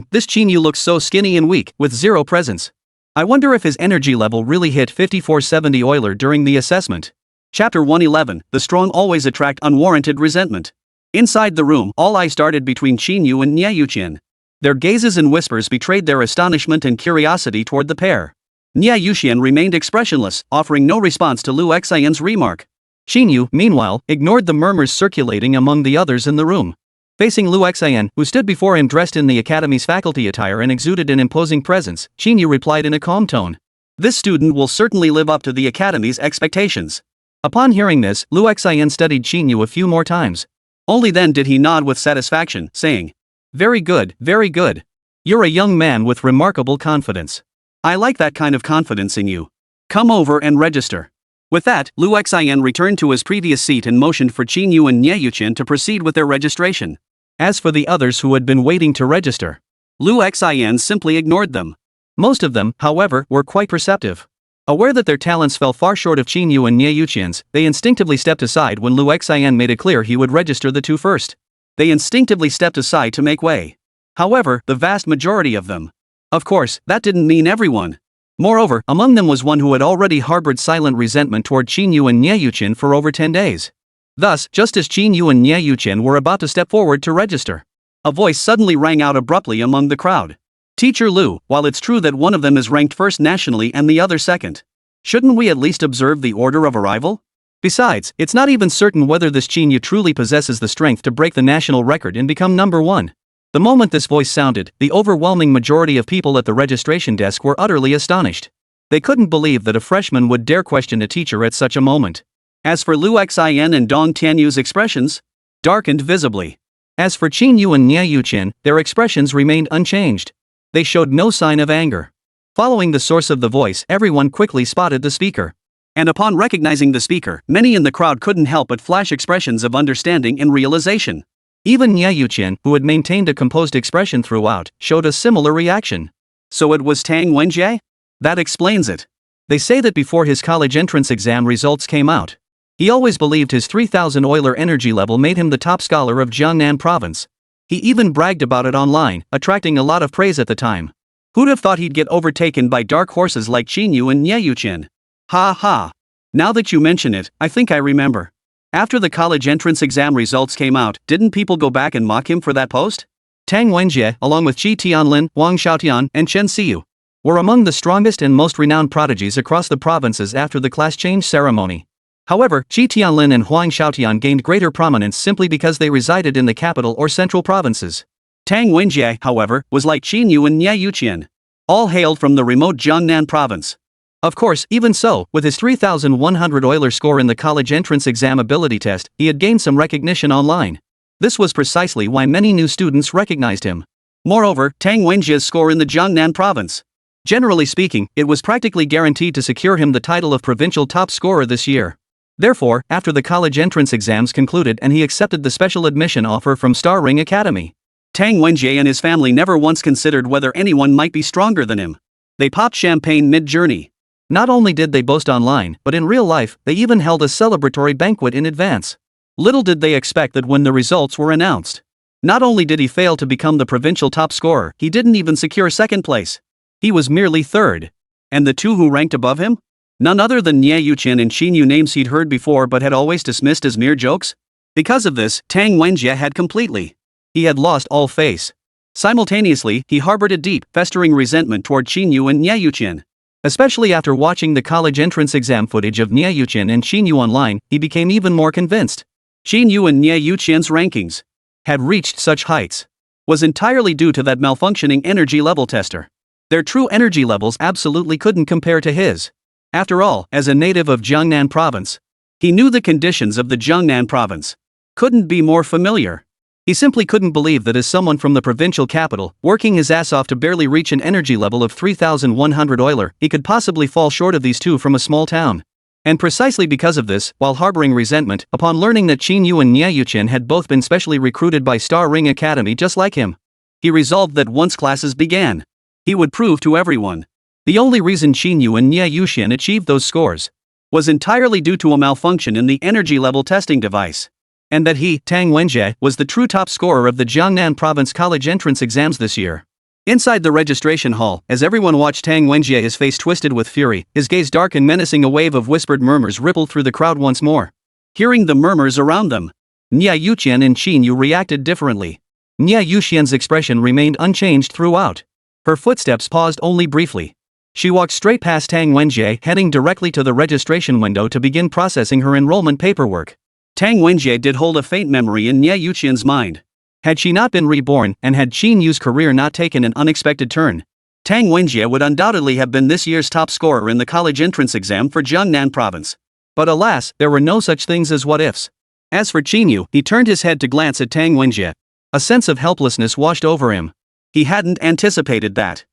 This Qín Yǔ looks so skinny and weak, with zero presence. I wonder if his energy level really hit 5470 Euler during the assessment. Chapter 111, The Strong Always Attract Unwarranted Resentment. Inside the room, all eyes darted between Qín Yǔ and Niè Yǔqiān. Their gazes and whispers betrayed their astonishment and curiosity toward the pair. Niè Yǔqiān remained expressionless, offering no response to Lu Xian's remark. Qín Yǔ, meanwhile, ignored the murmurs circulating among the others in the room. Facing Lu Xian, who stood before him dressed in the academy's faculty attire and exuded an imposing presence, Qín Yǔ replied in a calm tone. This student will certainly live up to the academy's expectations. Upon hearing this, Lu Xian studied Qín Yǔ a few more times. Only then did he nod with satisfaction, saying, very good, very good. You're a young man with remarkable confidence. I like that kind of confidence in you. Come over and register. With that, Lu Xian returned to his previous seat and motioned for Qín Yǔ and Niè Yǔqiān to proceed with their registration. As for the others who had been waiting to register, Lu Xian simply ignored them. Most of them, however, were quite perceptive. Aware that their talents fell far short of Qín Yǔ and Niè Yǔqiān's, they instinctively stepped aside when Lu Xian made it clear he would register the two first. They instinctively stepped aside to make way. However, the vast majority of them. Of course, that didn't mean everyone. Moreover, among them was one who had already harbored silent resentment toward Qín Yǔ and Niè Yǔqiān for over 10 days. Thus, just as Qín Yǔ and Niè Yǔqiān were about to step forward to register, a voice suddenly rang out abruptly among the crowd. Teacher Lu, while it's true that one of them is ranked first nationally and the other second, shouldn't we at least observe the order of arrival? Besides, it's not even certain whether this Qín Yǔ truly possesses the strength to break the national record and become number one. The moment this voice sounded, the overwhelming majority of people at the registration desk were utterly astonished. They couldn't believe that a freshman would dare question a teacher at such a moment. As for Lu Xian and Dong Tianyu's expressions, darkened visibly. As for Qín Yǔ and Niè Yǔqiān, their expressions remained unchanged. They showed no sign of anger. Following the source of the voice, everyone quickly spotted the speaker. And upon recognizing the speaker, many in the crowd couldn't help but flash expressions of understanding and realization. Even Niè Yǔqiān, who had maintained a composed expression throughout, showed a similar reaction. So it was Tang Wenjie? That explains it. They say that before his college entrance exam results came out, he always believed his 3000 Euler energy level made him the top scholar of Jiangnan province. He even bragged about it online, attracting a lot of praise at the time. Who'd have thought he'd get overtaken by dark horses like Qín Yǔ and Niè Yǔqiān? Ha ha. Now that you mention it, I think I remember. After the college entrance exam results came out, didn't people go back and mock him for that post? Tang Wenjie, along with Qi Tianlin, Wang Xiaotian, and Chen Xiyu, were among the strongest and most renowned prodigies across the provinces after the class change ceremony. However, Qi Tianlin and Huang Xiaotian gained greater prominence simply because they resided in the capital or central provinces. Tang Wenjie, however, was like Qín Yǔ and Niè Yǔqiān. All hailed from the remote Jiangnan province. Of course, even so, with his 3100 Euler score in the college entrance exam ability test, he had gained some recognition online. This was precisely why many new students recognized him. Moreover, Tang Wenjie's score in the Jiangnan province. Generally speaking, it was practically guaranteed to secure him the title of provincial top scorer this year. Therefore, after the college entrance exams concluded and he accepted the special admission offer from Star Ring Academy, Tang Wenjie and his family never once considered whether anyone might be stronger than him. They popped champagne mid-journey. Not only did they boast online, but in real life, they even held a celebratory banquet in advance. Little did they expect that when the results were announced, not only did he fail to become the provincial top scorer, he didn't even secure second place. He was merely third. And the two who ranked above him? None other than Niè Yǔqiān and Qín Yǔ, names he'd heard before but had always dismissed as mere jokes? Because of this, Tang Wenjie had completely. He had lost all face. Simultaneously, he harbored a deep, festering resentment toward Qín Yǔ and Niè Yǔqiān. Especially after watching the college entrance exam footage of Niè Yǔqiān and Qín Yǔ online, he became even more convinced. Qín Yǔ and Niè Yǔqiān's rankings had reached such heights was entirely due to that malfunctioning energy level tester. Their true energy levels absolutely couldn't compare to his. After all, as a native of Jiangnan province, he knew the conditions of the Jiangnan province couldn't be more familiar. He simply couldn't believe that as someone from the provincial capital, working his ass off to barely reach an energy level of 3,100 Euler, he could possibly fall short of these two from a small town. And precisely because of this, while harboring resentment, upon learning that Qín Yǔ and Niè Yǔqiān had both been specially recruited by Star Ring Academy just like him, he resolved that once classes began, he would prove to everyone. The only reason Qín Yǔ and Niè Yǔqiān achieved those scores was entirely due to a malfunction in the energy level testing device. And that he, Tang Wenjie, was the true top scorer of the Jiangnan province college entrance exams this year. Inside the registration hall, as everyone watched Tang Wenjie, his face twisted with fury, his gaze dark and menacing, a wave of whispered murmurs rippled through the crowd once more. Hearing the murmurs around them, Niè Yǔqiān and Qín Yǔ reacted differently. Niè Yǔqiān's expression remained unchanged throughout. Her footsteps paused only briefly. She walked straight past Tang Wenjie, heading directly to the registration window to begin processing her enrollment paperwork. Tang Wenjie did hold a faint memory in Niè Yǔqiān's mind. Had she not been reborn, and had Qín Yǔ's career not taken an unexpected turn, Tang Wenjie would undoubtedly have been this year's top scorer in the college entrance exam for Jiangnan province. But alas, there were no such things as what-ifs. As for Qín Yǔ, he turned his head to glance at Tang Wenjie. A sense of helplessness washed over him. He hadn't anticipated that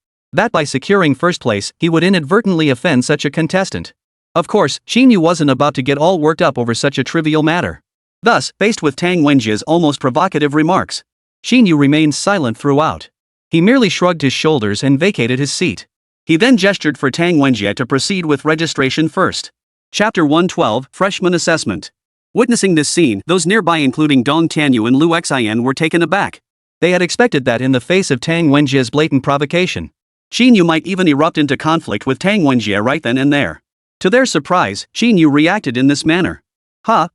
by securing first place, he would inadvertently offend such a contestant. Of course, Qín Yǔ wasn't about to get all worked up over such a trivial matter. Thus, faced with Tang Wenjie's almost provocative remarks, Qín Yǔ remained silent throughout. He merely shrugged his shoulders and vacated his seat. He then gestured for Tang Wenjie to proceed with registration first. Chapter 112, Freshman Assessment. Witnessing this scene, those nearby including Dong Tianyu and Lu Xian were taken aback. They had expected that in the face of Tang Wenjie's blatant provocation, Qín Yǔ might even erupt into conflict with Tang Wenjie right then and there. To their surprise, Qín Yǔ reacted in this manner.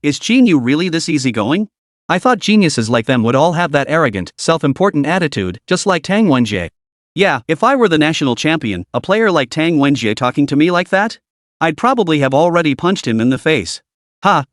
Is Qín Yǔ really this easygoing? I thought geniuses like them would all have that arrogant, self-important attitude, just like Tang Wenjie. Yeah, if I were the national champion, a player like Tang Wenjie talking to me like that? I'd probably have already punched him in the face.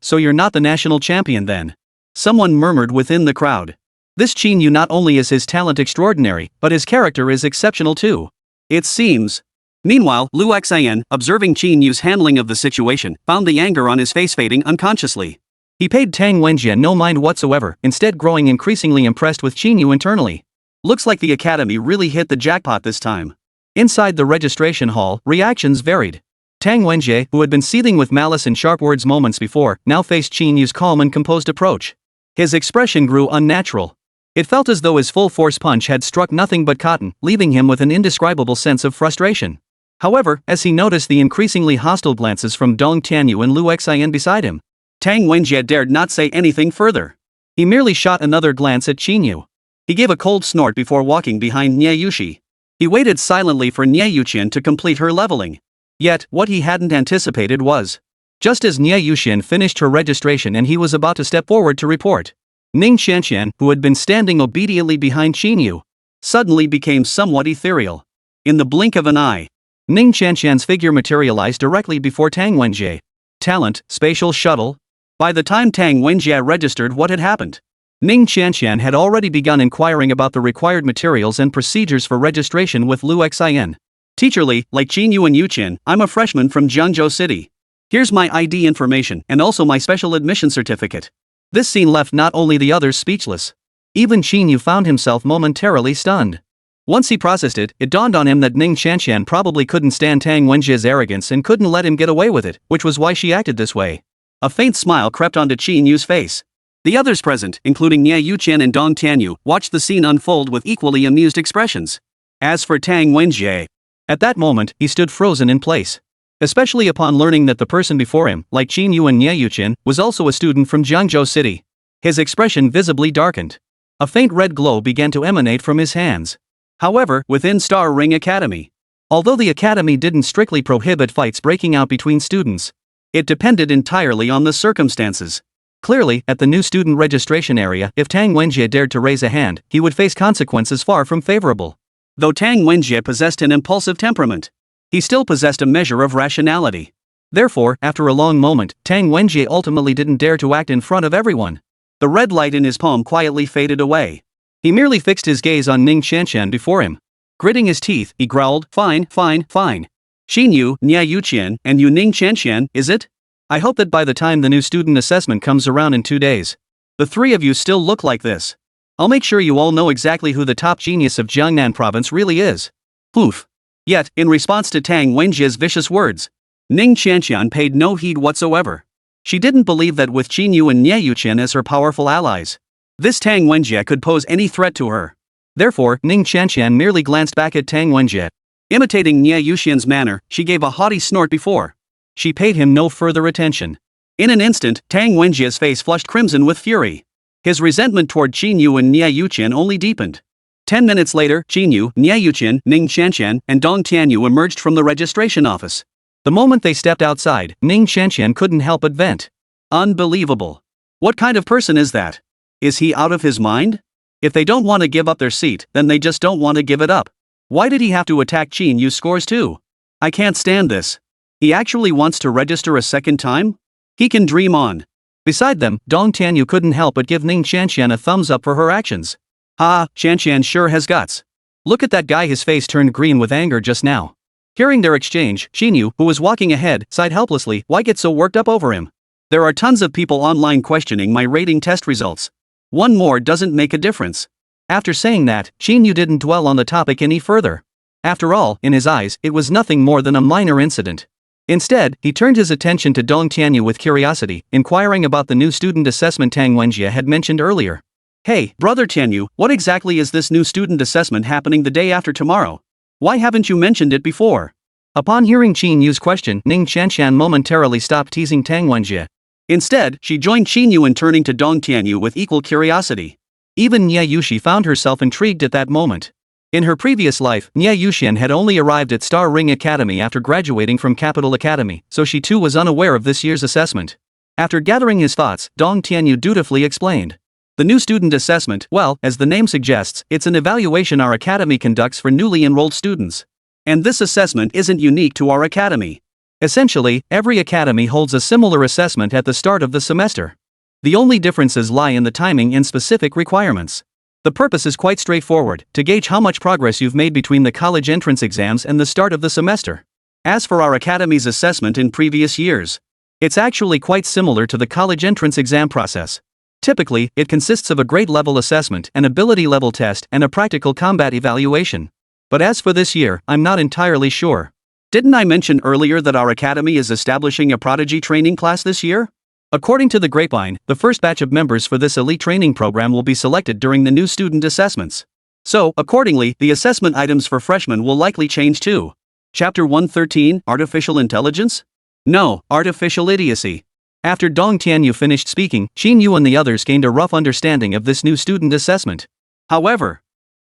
So you're not the national champion then? Someone murmured within the crowd. This Qín Yǔ, not only is his talent extraordinary, but his character is exceptional too. It seems. Meanwhile, Lu Xian, observing Qín Yǔ's handling of the situation, found the anger on his face fading unconsciously. He paid Tang Wenjie no mind whatsoever, instead growing increasingly impressed with Qín Yǔ internally. Looks like the academy really hit the jackpot this time. Inside the registration hall, reactions varied. Tang Wenjie, who had been seething with malice and sharp words moments before, now faced Qín Yǔ's calm and composed approach. His expression grew unnatural. It felt as though his full-force punch had struck nothing but cotton, leaving him with an indescribable sense of frustration. However, as he noticed the increasingly hostile glances from Dong Tianyu and Lu Xian beside him, Tang Wenjie dared not say anything further. He merely shot another glance at Qín Yǔ. He gave a cold snort before walking behind Niè Yǔqiān. He waited silently for Niè Yǔqiān to complete her leveling. Yet, what he hadn't anticipated was, just as Niè Yǔqiān finished her registration and he was about to step forward to report, Ning Qianqian, who had been standing obediently behind Qín Yǔ, suddenly became somewhat ethereal. In the blink of an eye, Ning Qianqian's figure materialized directly before Tang Wenjie. Talent, spatial shuttle. By the time Tang Wenjie registered what had happened, Ning Qianqian had already begun inquiring about the required materials and procedures for registration with Lu Xian. Teacherly, like Qín Yǔ and Yúqiān, I'm a freshman from Jiangzhou City. Here's my ID information and also my special admission certificate. This scene left not only the others speechless. Even Qín Yǔ found himself momentarily stunned. Once he processed it, it dawned on him that Ning Qianqian probably couldn't stand Tang Wenjie's arrogance and couldn't let him get away with it, which was why she acted this way. A faint smile crept onto Qín Yǔ's face. The others present, including Niè Yǔqiān and Dong Tianyu, watched the scene unfold with equally amused expressions. As for Tang Wenjie, at that moment, he stood frozen in place. Especially upon learning that the person before him, like Qín Yǔ and Niè Yǔqiān, was also a student from Jiangzhou City. His expression visibly darkened. A faint red glow began to emanate from his hands. However, within Star Ring Academy, Although the academy didn't strictly prohibit fights breaking out between students, it depended entirely on the circumstances. Clearly, at the new student registration area, if Tang Wenjie dared to raise a hand, he would face consequences far from favorable. Though Tang Wenjie possessed an impulsive temperament, he still possessed a measure of rationality. Therefore, after a long moment, Tang Wenjie ultimately didn't dare to act in front of everyone. The red light in his palm quietly faded away. He merely fixed his gaze on Ning Qianqian before him. Gritting his teeth, he growled, "Fine, fine, fine. Qín Yǔ, Niè Yǔqiān, and you Ning Qianqian, is it? I hope that by the time the new student assessment comes around in 2 days, the three of you still look like this. I'll make sure you all know exactly who the top genius of Jiangnan province really is." Poof. Yet, in response to Tang Wenjie's vicious words, Ning Qianqian paid no heed whatsoever. She didn't believe that with Qín Yǔ and Niè Yǔqiān as her powerful allies, this Tang Wenjie could pose any threat to her. Therefore, Ning Qianqian merely glanced back at Tang Wenjie. Imitating Niè Yǔqiān's manner, she gave a haughty snort before she paid him no further attention. In an instant, Tang Wenjie's face flushed crimson with fury. His resentment toward Qín Yǔ and Niè Yǔqiān only deepened. 10 minutes later, Qín Yǔ, Niè Yǔqiān, Ning Qianqian, and Dong Tianyu emerged from the registration office. The moment they stepped outside, Ning Qianqian couldn't help but vent. Unbelievable. What kind of person is that? Is he out of his mind? If they don't want to give up their seat, then they just don't want to give it up. Why did he have to attack Qín Yǔ's scores too? I can't stand this. He actually wants to register a second time? He can dream on. Beside them, Dong Tianyu couldn't help but give Ning Qianqian a thumbs up for her actions. Ha, Qianqian sure has guts. Look at that guy, his face turned green with anger just now. Hearing their exchange, Qín Yǔ, who was walking ahead, sighed helplessly. Why get so worked up over him? There are tons of people online questioning my rating test results. One more doesn't make a difference. After saying that, Qín Yǔ didn't dwell on the topic any further. After all, in his eyes, it was nothing more than a minor incident. Instead, he turned his attention to Dong Tianyu with curiosity, inquiring about the new student assessment Tang Wenjie had mentioned earlier. Hey, brother Tianyu, what exactly is this new student assessment happening the day after tomorrow? Why haven't you mentioned it before? Upon hearing Qín Yǔ's question, Ning Qianqian momentarily stopped teasing Tang Wenjie. Instead, she joined Qín Yǔ in turning to Dong Tianyu with equal curiosity. Even Niè Yǔqiān found herself intrigued at that moment. In her previous life, Niè Yǔqiān had only arrived at Star Ring Academy after graduating from Capital Academy, so she too was unaware of this year's assessment. After gathering his thoughts, Dong Tianyu dutifully explained. The new student assessment, well, as the name suggests, it's an evaluation our academy conducts for newly enrolled students. And this assessment isn't unique to our academy. Essentially, every academy holds a similar assessment at the start of the semester. The only differences lie in the timing and specific requirements. The purpose is quite straightforward, to gauge how much progress you've made between the college entrance exams and the start of the semester. As for our academy's assessment in previous years, it's actually quite similar to the college entrance exam process. Typically, it consists of a grade level assessment, an ability level test, and a practical combat evaluation. But as for this year, I'm not entirely sure. Didn't I mention earlier that our academy is establishing a prodigy training class this year? According to the grapevine, the first batch of members for this elite training program will be selected during the new student assessments. So, accordingly, the assessment items for freshmen will likely change too. Chapter 113, Artificial Intelligence? No, Artificial Idiocy. After Dong Tianyu finished speaking, Qín Yǔ and the others gained a rough understanding of this new student assessment. However,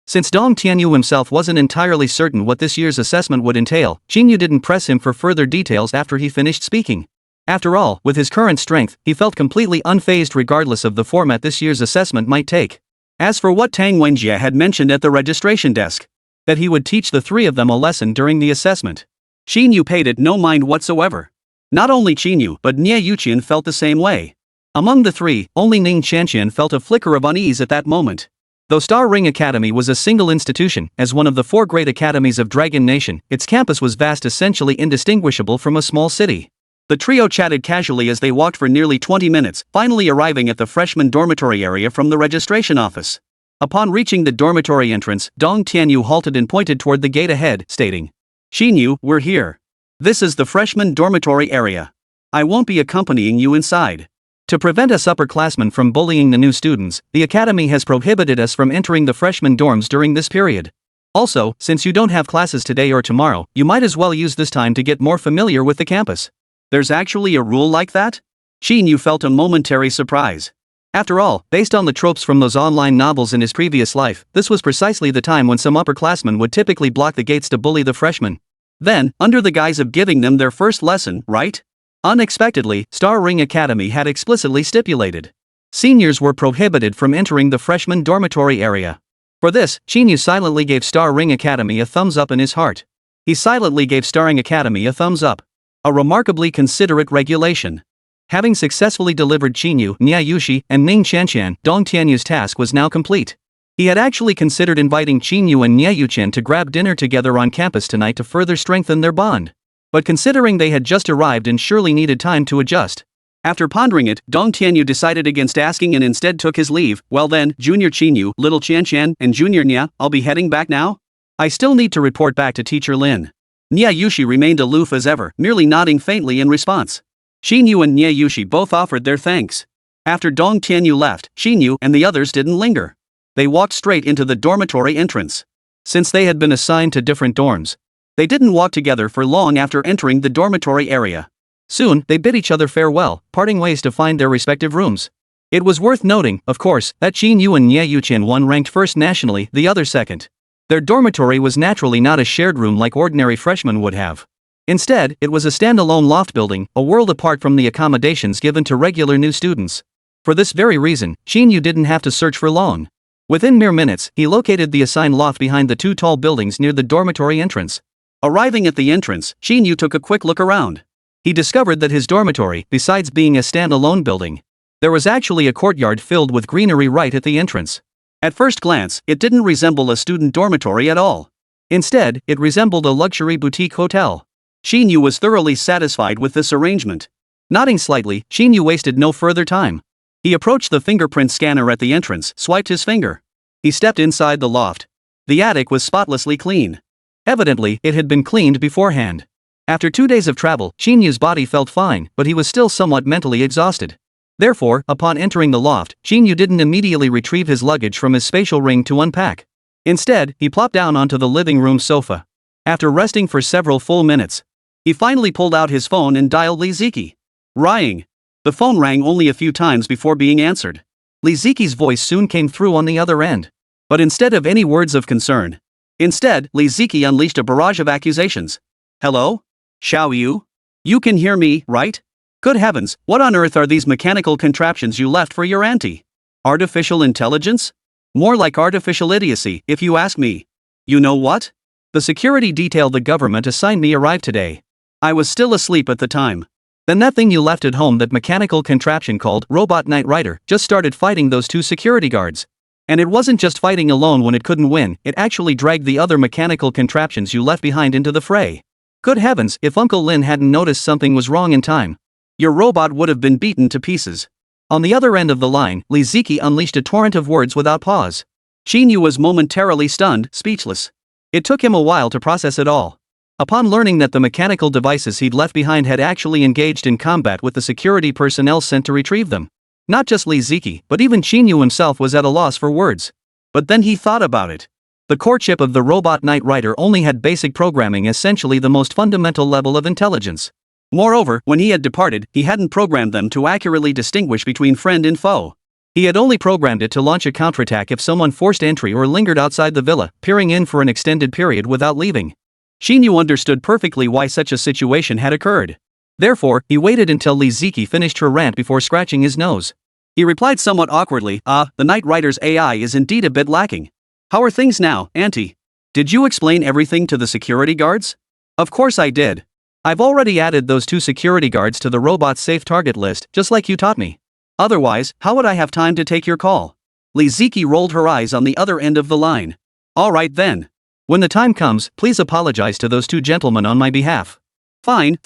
since Dong Tianyu himself wasn't entirely certain what this year's assessment would entail, Qín Yǔ didn't press him for further details after he finished speaking. After all, with his current strength, he felt completely unfazed regardless of the format this year's assessment might take. As for what Tang Wenjie had mentioned at the registration desk, that he would teach the three of them a lesson during the assessment, Qín Yǔ paid it no mind whatsoever. Not only Qín Yǔ, but Niè Yǔqiān felt the same way. Among the three, only Ning Qianqian felt a flicker of unease at that moment. Though Star Ring Academy was a single institution, as one of the 4 great academies of Dragon Nation, its campus was vast, essentially indistinguishable from a small city. The trio chatted casually as they walked for nearly 20 minutes, finally arriving at the freshman dormitory area from the registration office. Upon reaching the dormitory entrance, Dong Tianyu halted and pointed toward the gate ahead, stating, "Qín Yǔ, we're here. This is the freshman dormitory area. I won't be accompanying you inside. To prevent us upperclassmen from bullying the new students, the academy has prohibited us from entering the freshman dorms during this period. Also, since you don't have classes today or tomorrow, you might as well use this time to get more familiar with the campus." There's actually a rule like that? Qín Yǔ felt a momentary surprise. After all, based on the tropes from those online novels in his previous life, this was precisely the time when some upperclassmen would typically block the gates to bully the freshmen. Then, under the guise of giving them their first lesson, right? Unexpectedly, Star Ring Academy had explicitly stipulated seniors were prohibited from entering the freshman dormitory area. For this, Qín Yǔ silently gave Star Ring Academy a thumbs up in his heart. He silently gave Star Ring Academy a thumbs up. A remarkably considerate regulation. Having successfully delivered Qín Yǔ, Niè Yǔqiān, and Ning Qianqian, Dong Tianyu's task was now complete. He had actually considered inviting Qín Yǔ and Niè Yǔqiān to grab dinner together on campus tonight to further strengthen their bond. But considering they had just arrived and surely needed time to adjust, after pondering it, Dong Tianyu decided against asking and instead took his leave. Well then, Junior Qín Yǔ, Little Qianqian, and Junior Niè, I'll be heading back now? I still need to report back to Teacher Lin. Niè Yǔqiān remained aloof as ever, merely nodding faintly in response. Qín Yǔ and Niè Yǔqiān both offered their thanks. After Dong Tianyu left, Qín Yǔ and the others didn't linger. They walked straight into the dormitory entrance. Since they had been assigned to different dorms, they didn't walk together for long after entering the dormitory area. Soon, they bid each other farewell, parting ways to find their respective rooms. It was worth noting, of course, that Qín Yǔ and Niè Yǔqiān one ranked first nationally, the other second. Their dormitory was naturally not a shared room like ordinary freshmen would have. Instead, it was a standalone loft building, a world apart from the accommodations given to regular new students. For this very reason, Qín Yǔ didn't have to search for long. Within mere minutes, he located the assigned loft behind the two tall buildings near the dormitory entrance. Arriving at the entrance, Qín Yǔ took a quick look around. He discovered that his dormitory, besides being a standalone building, there was actually a courtyard filled with greenery right at the entrance. At first glance, it didn't resemble a student dormitory at all. Instead, it resembled a luxury boutique hotel. Qín Yǔ was thoroughly satisfied with this arrangement. Nodding slightly, Qín Yǔ wasted no further time. He approached the fingerprint scanner at the entrance, swiped his finger. He stepped inside the loft. The attic was spotlessly clean. Evidently, it had been cleaned beforehand. After 2 days of travel, Qín Yǔ's body felt fine, but he was still somewhat mentally exhausted. Therefore, upon entering the loft, Qín Yǔ didn't immediately retrieve his luggage from his spatial ring to unpack. Instead, he plopped down onto the living room sofa. After resting for several full minutes, he finally pulled out his phone and dialed Li Ziqi. Ring. The phone rang only a few times before being answered. Li Ziqi's voice soon came through on the other end. But instead of any words of concern, Li Ziqi unleashed a barrage of accusations. Hello? Xiao Yu? You can hear me, right? Good heavens, what on earth are these mechanical contraptions you left for your auntie? Artificial intelligence? More like artificial idiocy, if you ask me. You know what? The security detail the government assigned me arrived today. I was still asleep at the time. Then that thing you left at home, that mechanical contraption called Robot Knight Rider, just started fighting those two security guards. And it wasn't just fighting alone when it couldn't win, it actually dragged the other mechanical contraptions you left behind into the fray. Good heavens, if Uncle Lin hadn't noticed something was wrong in time, your robot would have been beaten to pieces. On the other end of the line, Li Ziqi unleashed a torrent of words without pause. Qín Yǔ was momentarily stunned, speechless. It took him a while to process it all. Upon learning that the mechanical devices he'd left behind had actually engaged in combat with the security personnel sent to retrieve them, not just Li Ziqi, but even Qín Yǔ himself was at a loss for words. But then he thought about it. The core chip of the Robot Knight Rider only had basic programming, essentially the most fundamental level of intelligence. Moreover, when he had departed, he hadn't programmed them to accurately distinguish between friend and foe. He had only programmed it to launch a counterattack if someone forced entry or lingered outside the villa, peering in for an extended period without leaving. Qín Yǔ understood perfectly why such a situation had occurred. Therefore, he waited until Li Ziqi finished her rant before scratching his nose. He replied somewhat awkwardly, the Knight Rider's AI is indeed a bit lacking. How are things now, Auntie? Did you explain everything to the security guards? Of course I did. I've already added those two security guards to the robot's safe target list, just like you taught me. Otherwise, how would I have time to take your call? Li Ziqi rolled her eyes on the other end of the line. All right then. When the time comes, please apologize to those two gentlemen on my behalf. Fine.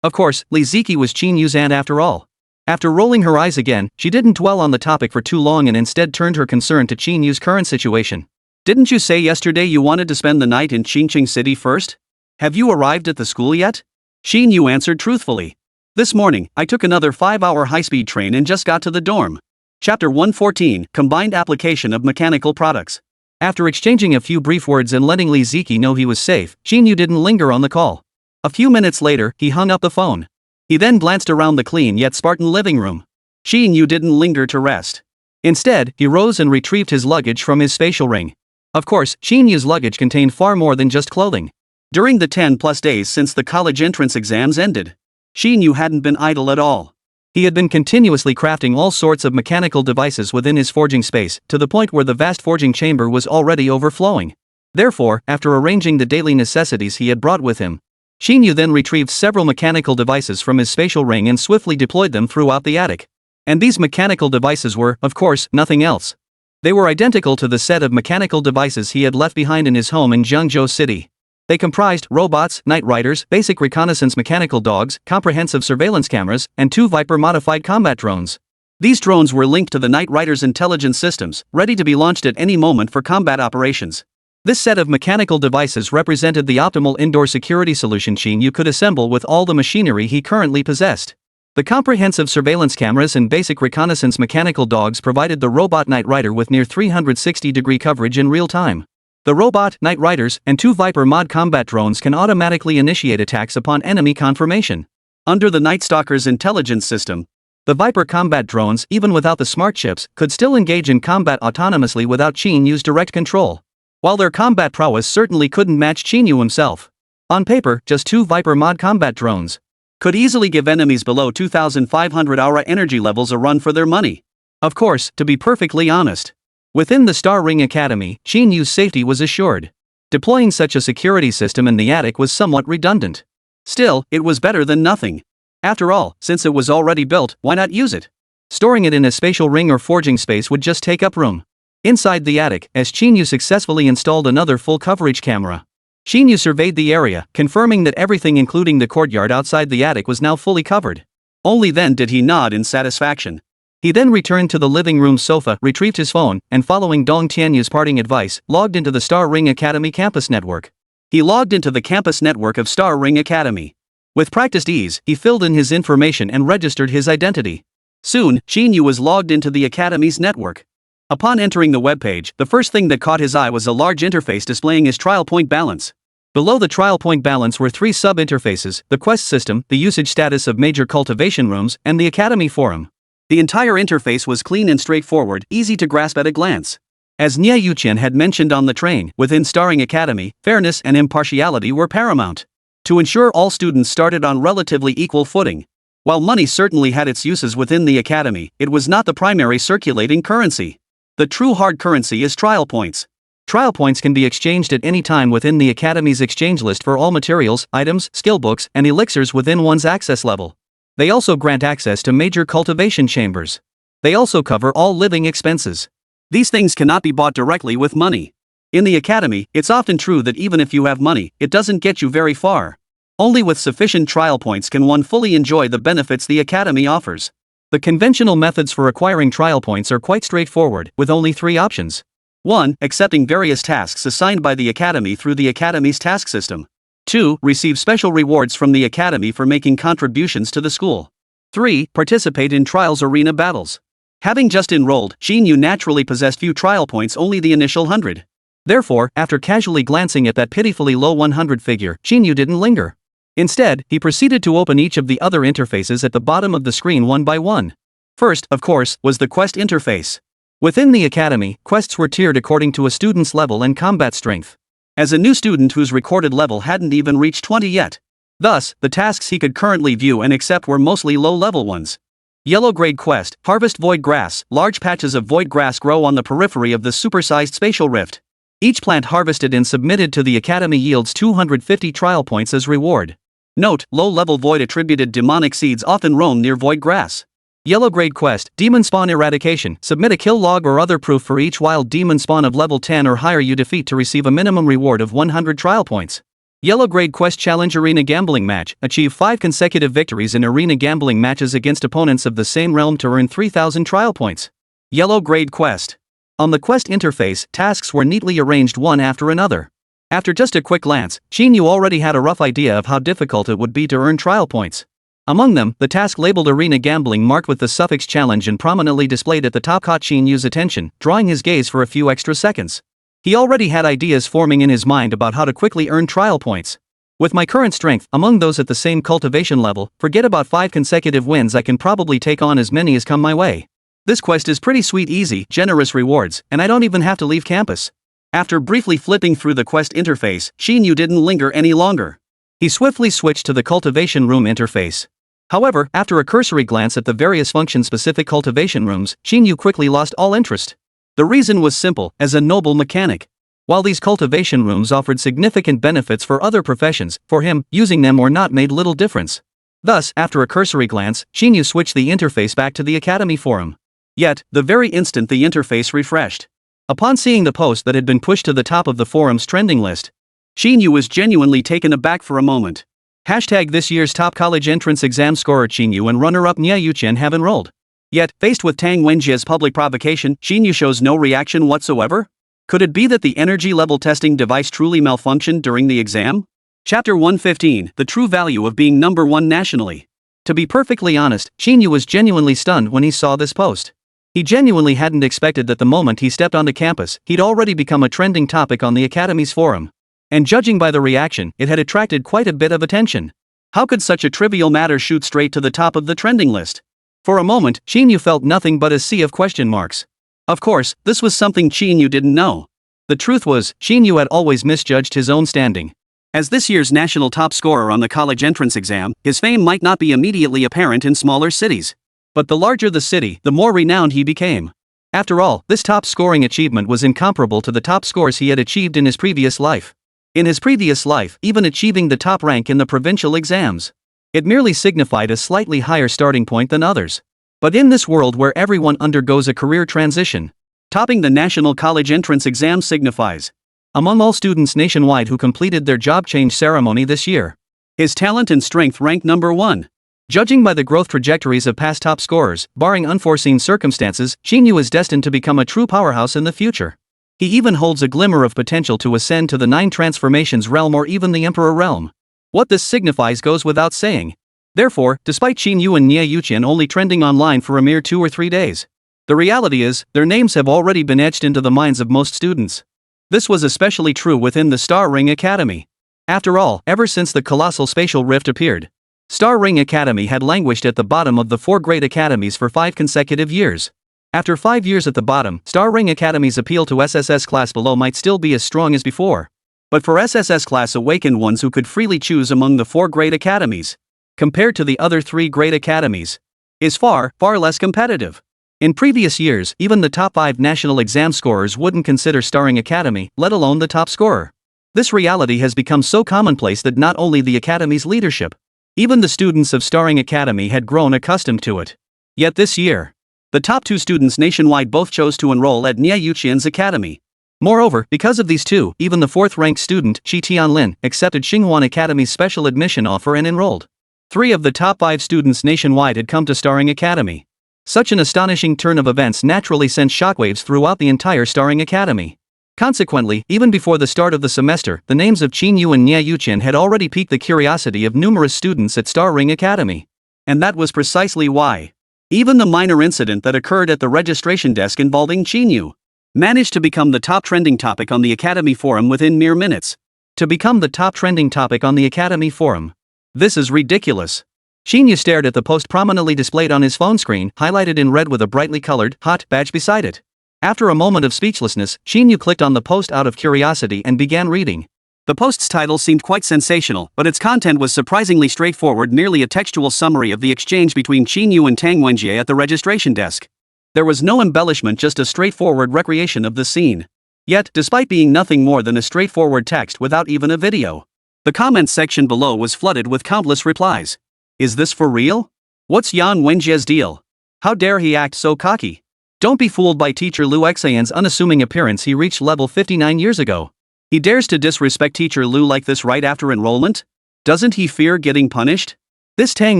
Of course, Li Ziqi was Qín Yǔ's aunt after all. After rolling her eyes again, she didn't dwell on the topic for too long and instead turned her concern to Qín Yǔ's current situation. Didn't you say yesterday you wanted to spend the night in Qingqing City first? Have you arrived at the school yet? Qín Yǔ answered truthfully. This morning, I took another 5-hour high-speed train and just got to the dorm. Chapter 114, Combined Application of Mechanical Products. After exchanging a few brief words and letting Li Ziqi know he was safe, Qín Yǔ didn't linger on the call. A few minutes later, he hung up the phone. He then glanced around the clean yet Spartan living room. Qín Yǔ didn't linger to rest. Instead, he rose and retrieved his luggage from his spatial ring. Of course, Qín Yǔ's luggage contained far more than just clothing. During the 10+ days since the college entrance exams ended, Qín Yǔ hadn't been idle at all. He had been continuously crafting all sorts of mechanical devices within his forging space, to the point where the vast forging chamber was already overflowing. Therefore, after arranging the daily necessities he had brought with him, Qín Yǔ then retrieved several mechanical devices from his spatial ring and swiftly deployed them throughout the attic. And these mechanical devices were, of course, nothing else. They were identical to the set of mechanical devices he had left behind in his home in Zhengzhou City. They comprised robots, night riders, basic reconnaissance mechanical dogs, comprehensive surveillance cameras, and 2 Viper-modified combat drones. These drones were linked to the night riders' intelligence systems, ready to be launched at any moment for combat operations. This set of mechanical devices represented the optimal indoor security solution Qín Yǔ could assemble with all the machinery he currently possessed. The comprehensive surveillance cameras and basic reconnaissance mechanical dogs provided the robot night rider with near 360-degree coverage in real time. The robot, night riders, and 2 Viper mod combat drones can automatically initiate attacks upon enemy confirmation. Under the Night Stalker's intelligence system, the Viper combat drones, even without the smart chips, could still engage in combat autonomously without Qín Yǔ's direct control. While their combat prowess certainly couldn't match Qín Yǔ himself. On paper, just 2 Viper mod combat drones could easily give enemies below 2,500 aura energy levels a run for their money. Of course, to be perfectly honest, within the Star Ring Academy, Qín Yǔ's safety was assured. Deploying such a security system in the attic was somewhat redundant. Still, it was better than nothing. After all, since it was already built, why not use it? Storing it in a spatial ring or forging space would just take up room. Inside the attic, as Qín Yǔ successfully installed another full coverage camera, Qín Yǔ surveyed the area, confirming that everything including the courtyard outside the attic was now fully covered. Only then did he nod in satisfaction. He then returned to the living room sofa, retrieved his phone, and following Dong Tianyu's parting advice, logged into the Star Ring Academy campus network. He logged into the campus network of Star Ring Academy. With practiced ease, he filled in his information and registered his identity. Soon, Qín Yǔ was logged into the Academy's network. Upon entering the webpage, the first thing that caught his eye was a large interface displaying his trial point balance. Below the trial point balance were 3 sub-interfaces: the quest system, the usage status of major cultivation rooms, and the Academy forum. The entire interface was clean and straightforward, easy to grasp at a glance. As Niè Yǔqiān had mentioned on the train, within Star Ring Academy, fairness and impartiality were paramount. To ensure all students started on relatively equal footing. While money certainly had its uses within the Academy, it was not the primary circulating currency. The true hard currency is trial points. Trial points can be exchanged at any time within the Academy's exchange list for all materials, items, skill books, and elixirs within one's access level. They also grant access to major cultivation chambers. They also cover all living expenses. These things cannot be bought directly with money. In the Academy, it's often true that even if you have money, it doesn't get you very far. Only with sufficient trial points can one fully enjoy the benefits the Academy offers. The conventional methods for acquiring trial points are quite straightforward, with only 3 options. 1. Accepting various tasks assigned by the Academy through the Academy's task system. 2. Receive special rewards from the Academy for making contributions to the school. 3. Participate in trials arena battles. Having just enrolled, Qín Yǔ naturally possessed few trial points, only the initial 100. Therefore, after casually glancing at that pitifully low 100 figure, Qín Yǔ didn't linger. Instead, he proceeded to open each of the other interfaces at the bottom of the screen one by one. First, of course, was the quest interface. Within the Academy, quests were tiered according to a student's level and combat strength. As a new student whose recorded level hadn't even reached 20 yet. Thus, the tasks he could currently view and accept were mostly low-level ones. Yellow grade quest: harvest void grass. Large patches of void grass grow on the periphery of the supersized spatial rift. Each plant harvested and submitted to the Academy yields 250 trial points as reward. Note: low-level void attributed demonic seeds often roam near void grass. Yellow grade quest: demon spawn eradication. Submit a kill log or other proof for each wild demon spawn of level 10 or higher you defeat to receive a minimum reward of 100 trial points. Yellow grade quest: challenge arena gambling match. Achieve 5 consecutive victories in arena gambling matches against opponents of the same realm to earn 3,000 trial points. Yellow grade quest. On the quest interface, tasks were neatly arranged one after another. After just a quick glance, Qín Yǔ already had a rough idea of how difficult it would be to earn trial points. Among them, the task labeled Arena Gambling marked with the suffix challenge and prominently displayed at the top caught Qín Yǔ's attention, drawing his gaze for a few extra seconds. He already had ideas forming in his mind about how to quickly earn trial points. With my current strength, among those at the same cultivation level, forget about 5 consecutive wins, I can probably take on as many as come my way. This quest is pretty sweet, easy, generous rewards, and I don't even have to leave campus. After briefly flipping through the quest interface, Qín Yǔ didn't linger any longer. He swiftly switched to the cultivation room interface. However, after a cursory glance at the various function-specific cultivation rooms, Qín Yǔ quickly lost all interest. The reason was simple: as a noble mechanic. While these cultivation rooms offered significant benefits for other professions, for him, using them or not made little difference. Thus, after a cursory glance, Qín Yǔ switched the interface back to the Academy forum. Yet, the very instant the interface refreshed, upon seeing the post that had been pushed to the top of the forum's trending list, Qín Yǔ was genuinely taken aback for a moment. This year's top college entrance exam scorer Qín Yǔ and runner-up Niè Yǔqiān have enrolled. Yet, faced with Tang Wenjie's public provocation, Qín Yǔ shows no reaction whatsoever? Could it be that the energy level testing device truly malfunctioned during the exam? Chapter 115, The True Value of Being Number 1 Nationally. To be perfectly honest, Qín Yǔ was genuinely stunned when he saw this post. He genuinely hadn't expected that the moment he stepped onto campus, he'd already become a trending topic on the Academy's forum. And judging by the reaction, it had attracted quite a bit of attention. How could such a trivial matter shoot straight to the top of the trending list? For a moment, Qín Yǔ felt nothing but a sea of question marks. Of course, this was something Qín Yǔ didn't know. The truth was, Qín Yǔ had always misjudged his own standing. As this year's national top scorer on the college entrance exam, his fame might not be immediately apparent in smaller cities. But the larger the city, the more renowned he became. After all, this top scoring achievement was incomparable to the top scores he had achieved in his previous life. In his previous life, even achieving the top rank in the provincial exams, it merely signified a slightly higher starting point than others. But in this world where everyone undergoes a career transition, topping the national college entrance exam signifies, among all students nationwide who completed their job change ceremony this year, his talent and strength ranked number 1. Judging by the growth trajectories of past top scorers, barring unforeseen circumstances, Qín Yǔ is destined to become a true powerhouse in the future. He even holds a glimmer of potential to ascend to the 9 transformations realm or even the Emperor realm. What this signifies goes without saying. Therefore, despite Qín Yǔ and Niè Yǔqiān only trending online for a mere 2 or 3 days, the reality is, their names have already been etched into the minds of most students. This was especially true within the Star Ring Academy. After all, ever since the colossal spatial rift appeared, Star Ring Academy had languished at the bottom of the 4 great academies for 5 consecutive years. After 5 years at the bottom, Star Ring Academy's appeal to SSS class below might still be as strong as before. But for SSS class awakened ones who could freely choose among the 4 great academies, compared to the other 3 great academies, is far, far less competitive. In previous years, even the top 5 national exam scorers wouldn't consider Star Ring Academy, let alone the top scorer. This reality has become so commonplace that not only the Academy's leadership, even the students of Star Ring Academy had grown accustomed to it. Yet this year, the top 2 students nationwide both chose to enroll at Niè Yǔqiān's academy. Moreover, because of these 2, even the 4th-ranked student, Shi Tianlin, accepted Xinhuan Academy's special admission offer and enrolled. 3 of the top 5 students nationwide had come to Star Ring Academy. Such an astonishing turn of events naturally sent shockwaves throughout the entire Star Ring Academy. Consequently, even before the start of the semester, the names of Qín Yǔ and Niè Yǔqiān had already piqued the curiosity of numerous students at Star Ring Academy. And that was precisely why even the minor incident that occurred at the registration desk involving Qín Yǔ managed to become the top trending topic on the Academy forum within mere minutes. To become the top trending topic on the Academy forum. This is ridiculous. Qín Yǔ stared at the post prominently displayed on his phone screen, highlighted in red with a brightly colored, hot badge beside it. After a moment of speechlessness, Qín Yǔ clicked on the post out of curiosity and began reading. The post's title seemed quite sensational, but its content was surprisingly straightforward, merely a textual summary of the exchange between Qín Yǔ and Tang Wenjie at the registration desk. There was no embellishment, just a straightforward recreation of the scene. Yet, despite being nothing more than a straightforward text without even a video, the comments section below was flooded with countless replies. Is this for real? What's Yan Wenjie's deal? How dare he act so cocky? Don't be fooled by teacher Lu Xian's unassuming appearance. He reached level 59 years ago. He dares to disrespect teacher Lu like this right after enrollment? Doesn't he fear getting punished? This Tang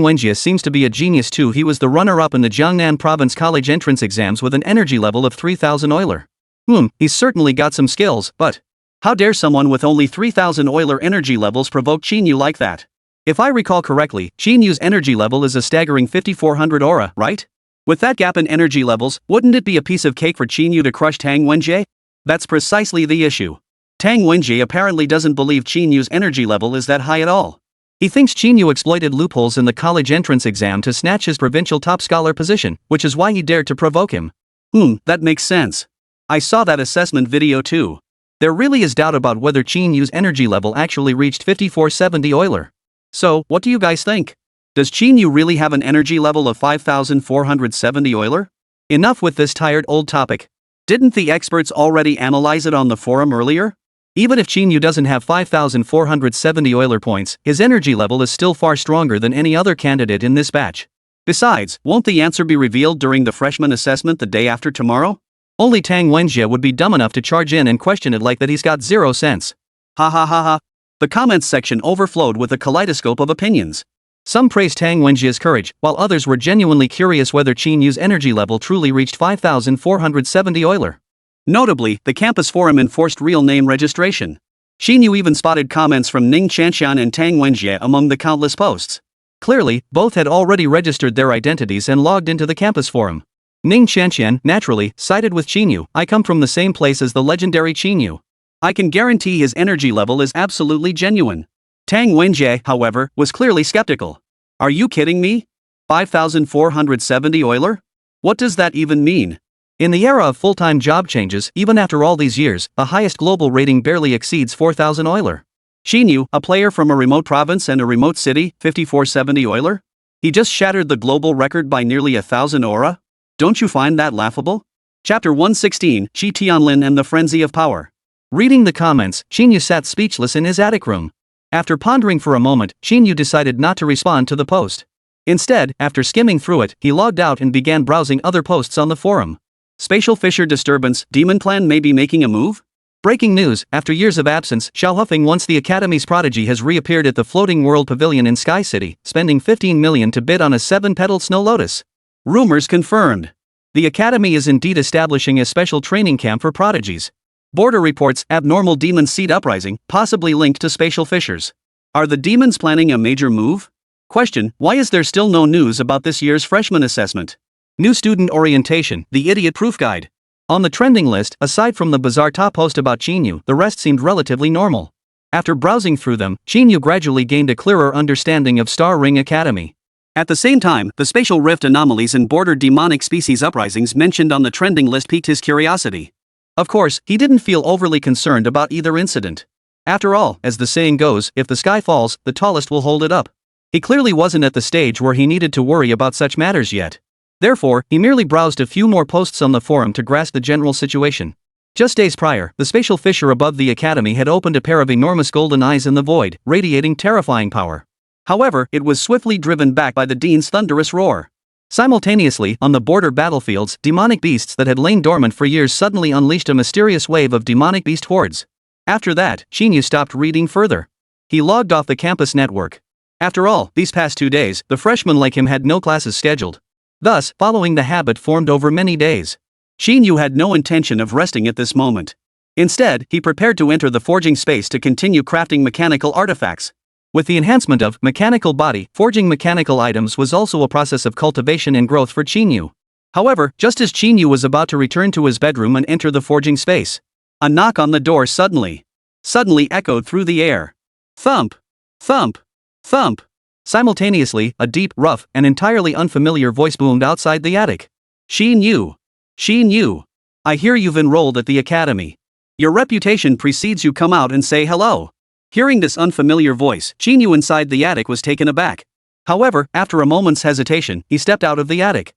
Wenjie seems to be a genius too. He was the runner-up in the Jiangnan province college entrance exams with an energy level of 3000 Euler. He's certainly got some skills, but how dare someone with only 3000 Euler energy levels provoke Qín Yǔ like that? If I recall correctly, Qín Yǔ's energy level is a staggering 5400 aura, right? With that gap in energy levels, wouldn't it be a piece of cake for Qín Yǔ to crush Tang Wenjie? That's precisely the issue. Tang Wenjie apparently doesn't believe Qín Yǔ's energy level is that high at all. He thinks Qín Yǔ exploited loopholes in the college entrance exam to snatch his provincial top scholar position, which is why he dared to provoke him. That makes sense. I saw that assessment video too. There really is doubt about whether Qín Yǔ's energy level actually reached 5470 Euler. So, what do you guys think? Does Qín Yǔ really have an energy level of 5470 Euler? Enough with this tired old topic. Didn't the experts already analyze it on the forum earlier? Even if Qín Yǔ doesn't have 5470 Euler points, his energy level is still far stronger than any other candidate in this batch. Besides, won't the answer be revealed during the freshman assessment the day after tomorrow? Only Tang Wenjie would be dumb enough to charge in and question it like that he's got 0 sense. Ha ha ha ha. The comments section overflowed with a kaleidoscope of opinions. Some praised Tang Wenjie's courage, while others were genuinely curious whether Qín Yǔ's energy level truly reached 5470 Euler. Notably, the campus forum enforced real name registration. Qín Yǔ even spotted comments from Ning Qianxian and Tang Wenjie among the countless posts. Clearly, both had already registered their identities and logged into the campus forum. Ning Qianxian, naturally, sided with Qín Yǔ. I come from the same place as the legendary Qín Yǔ. I can guarantee his energy level is absolutely genuine. Tang Wenjie, however, was clearly skeptical. Are you kidding me? 5470 Euler? What does that even mean? In the era of full-time job changes, even after all these years, the highest global rating barely exceeds 4000 Euler. Qín Yǔ, a player from a remote province and a remote city, 5470 Euler? He just shattered the global record by nearly 1000 aura? Don't you find that laughable? Chapter 116, Shi Tianlin and the Frenzy of Power. Reading the comments, Qín Yǔ sat speechless in his attic room. After pondering for a moment, Qín Yǔ decided not to respond to the post. Instead, after skimming through it, he logged out and began browsing other posts on the forum. Spatial fissure disturbance, Demon Clan may be making a move? Breaking news, after years of absence, Xiao Hufeng once the Academy's prodigy has reappeared at the Floating World Pavilion in Sky City, spending 15 million to bid on a 7-petaled snow lotus. Rumors confirmed. The Academy is indeed establishing a special training camp for prodigies. Border reports, abnormal demon seed uprising, possibly linked to spatial fissures. Are the demons planning a major move? Question, why is there still no news about this year's freshman assessment? New student orientation, the idiot proof guide. On the trending list, aside from the bizarre top post about Qín Yǔ, the rest seemed relatively normal. After browsing through them, Qín Yǔ gradually gained a clearer understanding of Star Ring Academy. At the same time, the spatial rift anomalies and border demonic species uprisings mentioned on the trending list piqued his curiosity. Of course, he didn't feel overly concerned about either incident. After all, as the saying goes, if the sky falls, the tallest will hold it up. He clearly wasn't at the stage where he needed to worry about such matters yet. Therefore, he merely browsed a few more posts on the forum to grasp the general situation. Just days prior, the spatial fissure above the academy had opened a pair of enormous golden eyes in the void, radiating terrifying power. However, it was swiftly driven back by the Dean's thunderous roar. Simultaneously, on the border battlefields, demonic beasts that had lain dormant for years suddenly unleashed a mysterious wave of demonic beast hordes. After that, Qín Yǔ stopped reading further. He logged off the campus network. After all, these past 2 days, the freshmen like him had no classes scheduled. Thus, following the habit formed over many days. Qín Yǔ had no intention of resting at this moment. Instead, he prepared to enter the forging space to continue crafting mechanical artifacts. With the enhancement of mechanical body, forging mechanical items was also a process of cultivation and growth for Qín Yǔ. However, just as Qín Yǔ was about to return to his bedroom and enter the forging space, a knock on the door suddenly echoed through the air. Thump! Thump! Thump! Simultaneously, a deep, rough, and entirely unfamiliar voice boomed outside the attic. Qín Yǔ! Qín Yǔ! I hear you've enrolled at the academy. Your reputation precedes you, come out and say hello. Hearing this unfamiliar voice, Qín Yǔ inside the attic was taken aback. However, after a moment's hesitation, he stepped out of the attic.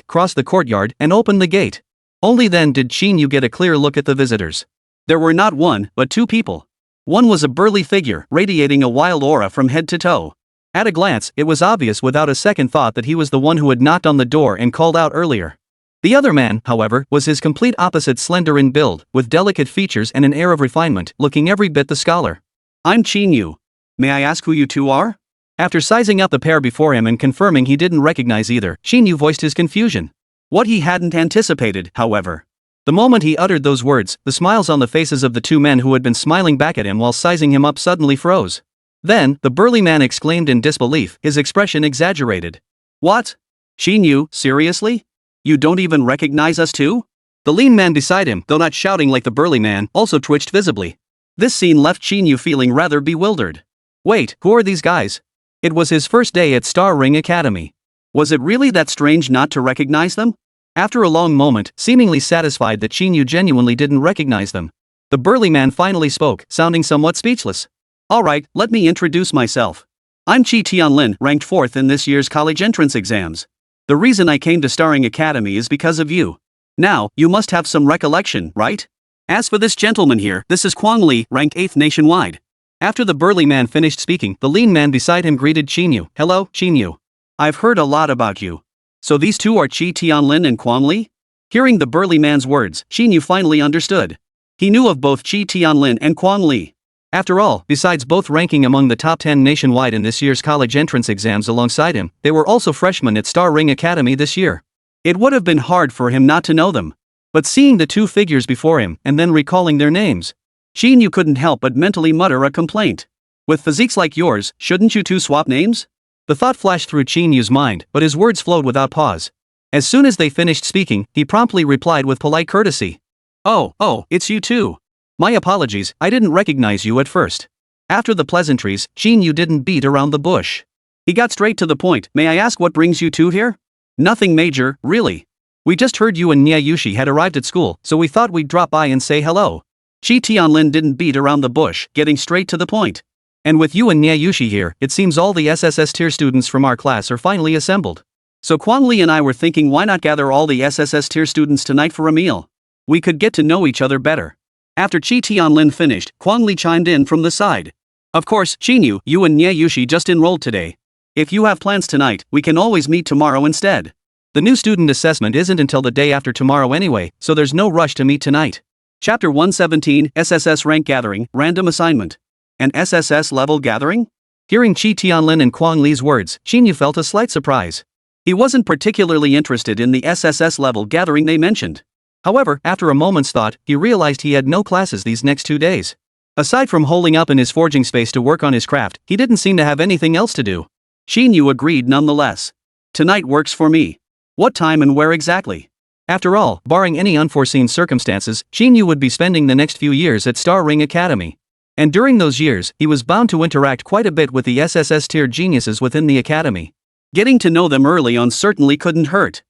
Crossed the courtyard, and opened the gate. Only then did Qín Yǔ get a clear look at the visitors. There were not one, but two people. One was a burly figure, radiating a wild aura from head to toe. At a glance, it was obvious without a second thought that he was the one who had knocked on the door and called out earlier. The other man, however, was his complete opposite, slender in build, with delicate features and an air of refinement, looking every bit the scholar. I'm Qín Yǔ. May I ask who you two are? After sizing up the pair before him and confirming he didn't recognize either, Qín Yǔ voiced his confusion. What he hadn't anticipated, however. The moment he uttered those words, the smiles on the faces of the two men who had been smiling back at him while sizing him up suddenly froze. Then, the burly man exclaimed in disbelief, his expression exaggerated. What? Qín Yǔ, seriously? You don't even recognize us too? The lean man beside him, though not shouting like the burly man, also twitched visibly. This scene left Qín Yǔ feeling rather bewildered. Wait, who are these guys? It was his first day at Star Ring Academy. Was it really that strange not to recognize them? After a long moment, seemingly satisfied that Qín Yǔ genuinely didn't recognize them, The burly man finally spoke, sounding somewhat speechless. Alright, let me introduce myself. I'm Qi Tianlin, ranked 4th in this year's college entrance exams. The reason I came to Starring Academy is because of you. Now, you must have some recollection, right? As for this gentleman here, this is Quang Li, ranked 8th nationwide. After the burly man finished speaking, the lean man beside him greeted Qín Yǔ. Hello, Qín Yǔ. I've heard a lot about you. So these two are Qi Tianlin and Quang Li? Hearing the burly man's words, Qín Yǔ finally understood. He knew of both Qi Tianlin and Quang Li. After all, besides both ranking among the top 10 nationwide in this year's college entrance exams alongside him, they were also freshmen at Starring Academy this year. It would have been hard for him not to know them. But seeing the two figures before him, and then recalling their names, Qín Yǔ couldn't help but mentally mutter a complaint. With physiques like yours, shouldn't you two swap names? The thought flashed through Qín Yǔ's mind, but his words flowed without pause. As soon as they finished speaking, he promptly replied with polite courtesy. Oh, it's you too. My apologies, I didn't recognize you at first. After the pleasantries, Qín Yǔ didn't beat around the bush. He got straight to the point. May I ask what brings you two here? Nothing major, really. We just heard you and Niè Yǔqiān had arrived at school, so we thought we'd drop by and say hello. Qi Tianlin didn't beat around the bush, getting straight to the point. And with you and Niè Yǔqiān here, it seems all the SSS tier students from our class are finally assembled. So Quang Li and I were thinking, why not gather all the SSS tier students tonight for a meal? We could get to know each other better. After Qi Tianlin finished, Quang Li chimed in from the side. Of course, Qín Yǔ, you and Niè Yǔqiān just enrolled today. If you have plans tonight, we can always meet tomorrow instead. The new student assessment isn't until the day after tomorrow anyway, so there's no rush to meet tonight. Chapter 117, SSS Rank Gathering, Random Assignment. An SSS level gathering? Hearing Qi Tianlin and Quang Li's words, Qín Yǔ felt a slight surprise. He wasn't particularly interested in the SSS level gathering they mentioned. However, after a moment's thought, he realized he had no classes these next 2 days. Aside from holing up in his forging space to work on his craft, he didn't seem to have anything else to do. Qín Yǔ agreed nonetheless. Tonight works for me. What time and where exactly? After all, barring any unforeseen circumstances, Qín Yǔ would be spending the next few years at Starring Academy. And during those years, he was bound to interact quite a bit with the SSS tier geniuses within the academy. Getting to know them early on certainly couldn't hurt.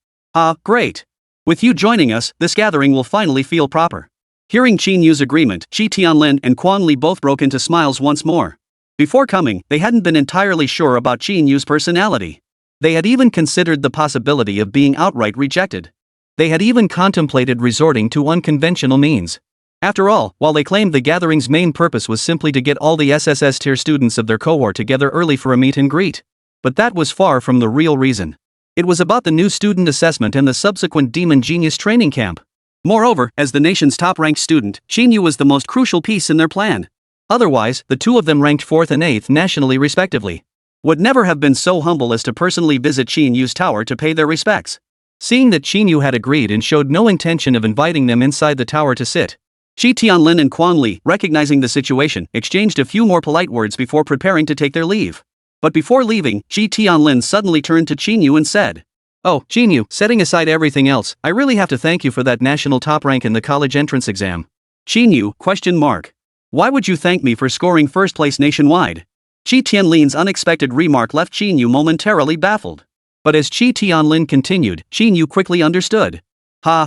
Great. With you joining us, this gathering will finally feel proper. Hearing Qín Yǔ's agreement, Qi Tianlin and Quang Li both broke into smiles once more. Before coming, they hadn't been entirely sure about Qín Yǔ's personality. They had even considered the possibility of being outright rejected. They had even contemplated resorting to unconventional means. After all, while they claimed the gathering's main purpose was simply to get all the SSS tier students of their cohort together early for a meet and greet. But that was far from the real reason. It was about the new student assessment and the subsequent Demon Genius training camp. Moreover, as the nation's top-ranked student, Qín Yǔ was the most crucial piece in their plan. Otherwise, the two of them ranked 4th and 8th nationally respectively would never have been so humble as to personally visit Qín Yǔ's tower to pay their respects. Seeing that Qín Yǔ had agreed and showed no intention of inviting them inside the tower to sit, Qi Tianlin and Quang Li, recognizing the situation, exchanged a few more polite words before preparing to take their leave. But before leaving, Qi Tianlin suddenly turned to Qín Yǔ and said, "Oh, Qín Yǔ, setting aside everything else, I really have to thank you for that national top rank in the college entrance exam." Qín Yǔ? Why would you thank me for scoring first place nationwide? Qi Tianlin's unexpected remark left Qín Yǔ momentarily baffled. But as Qi Tianlin continued, Qín Yǔ quickly understood.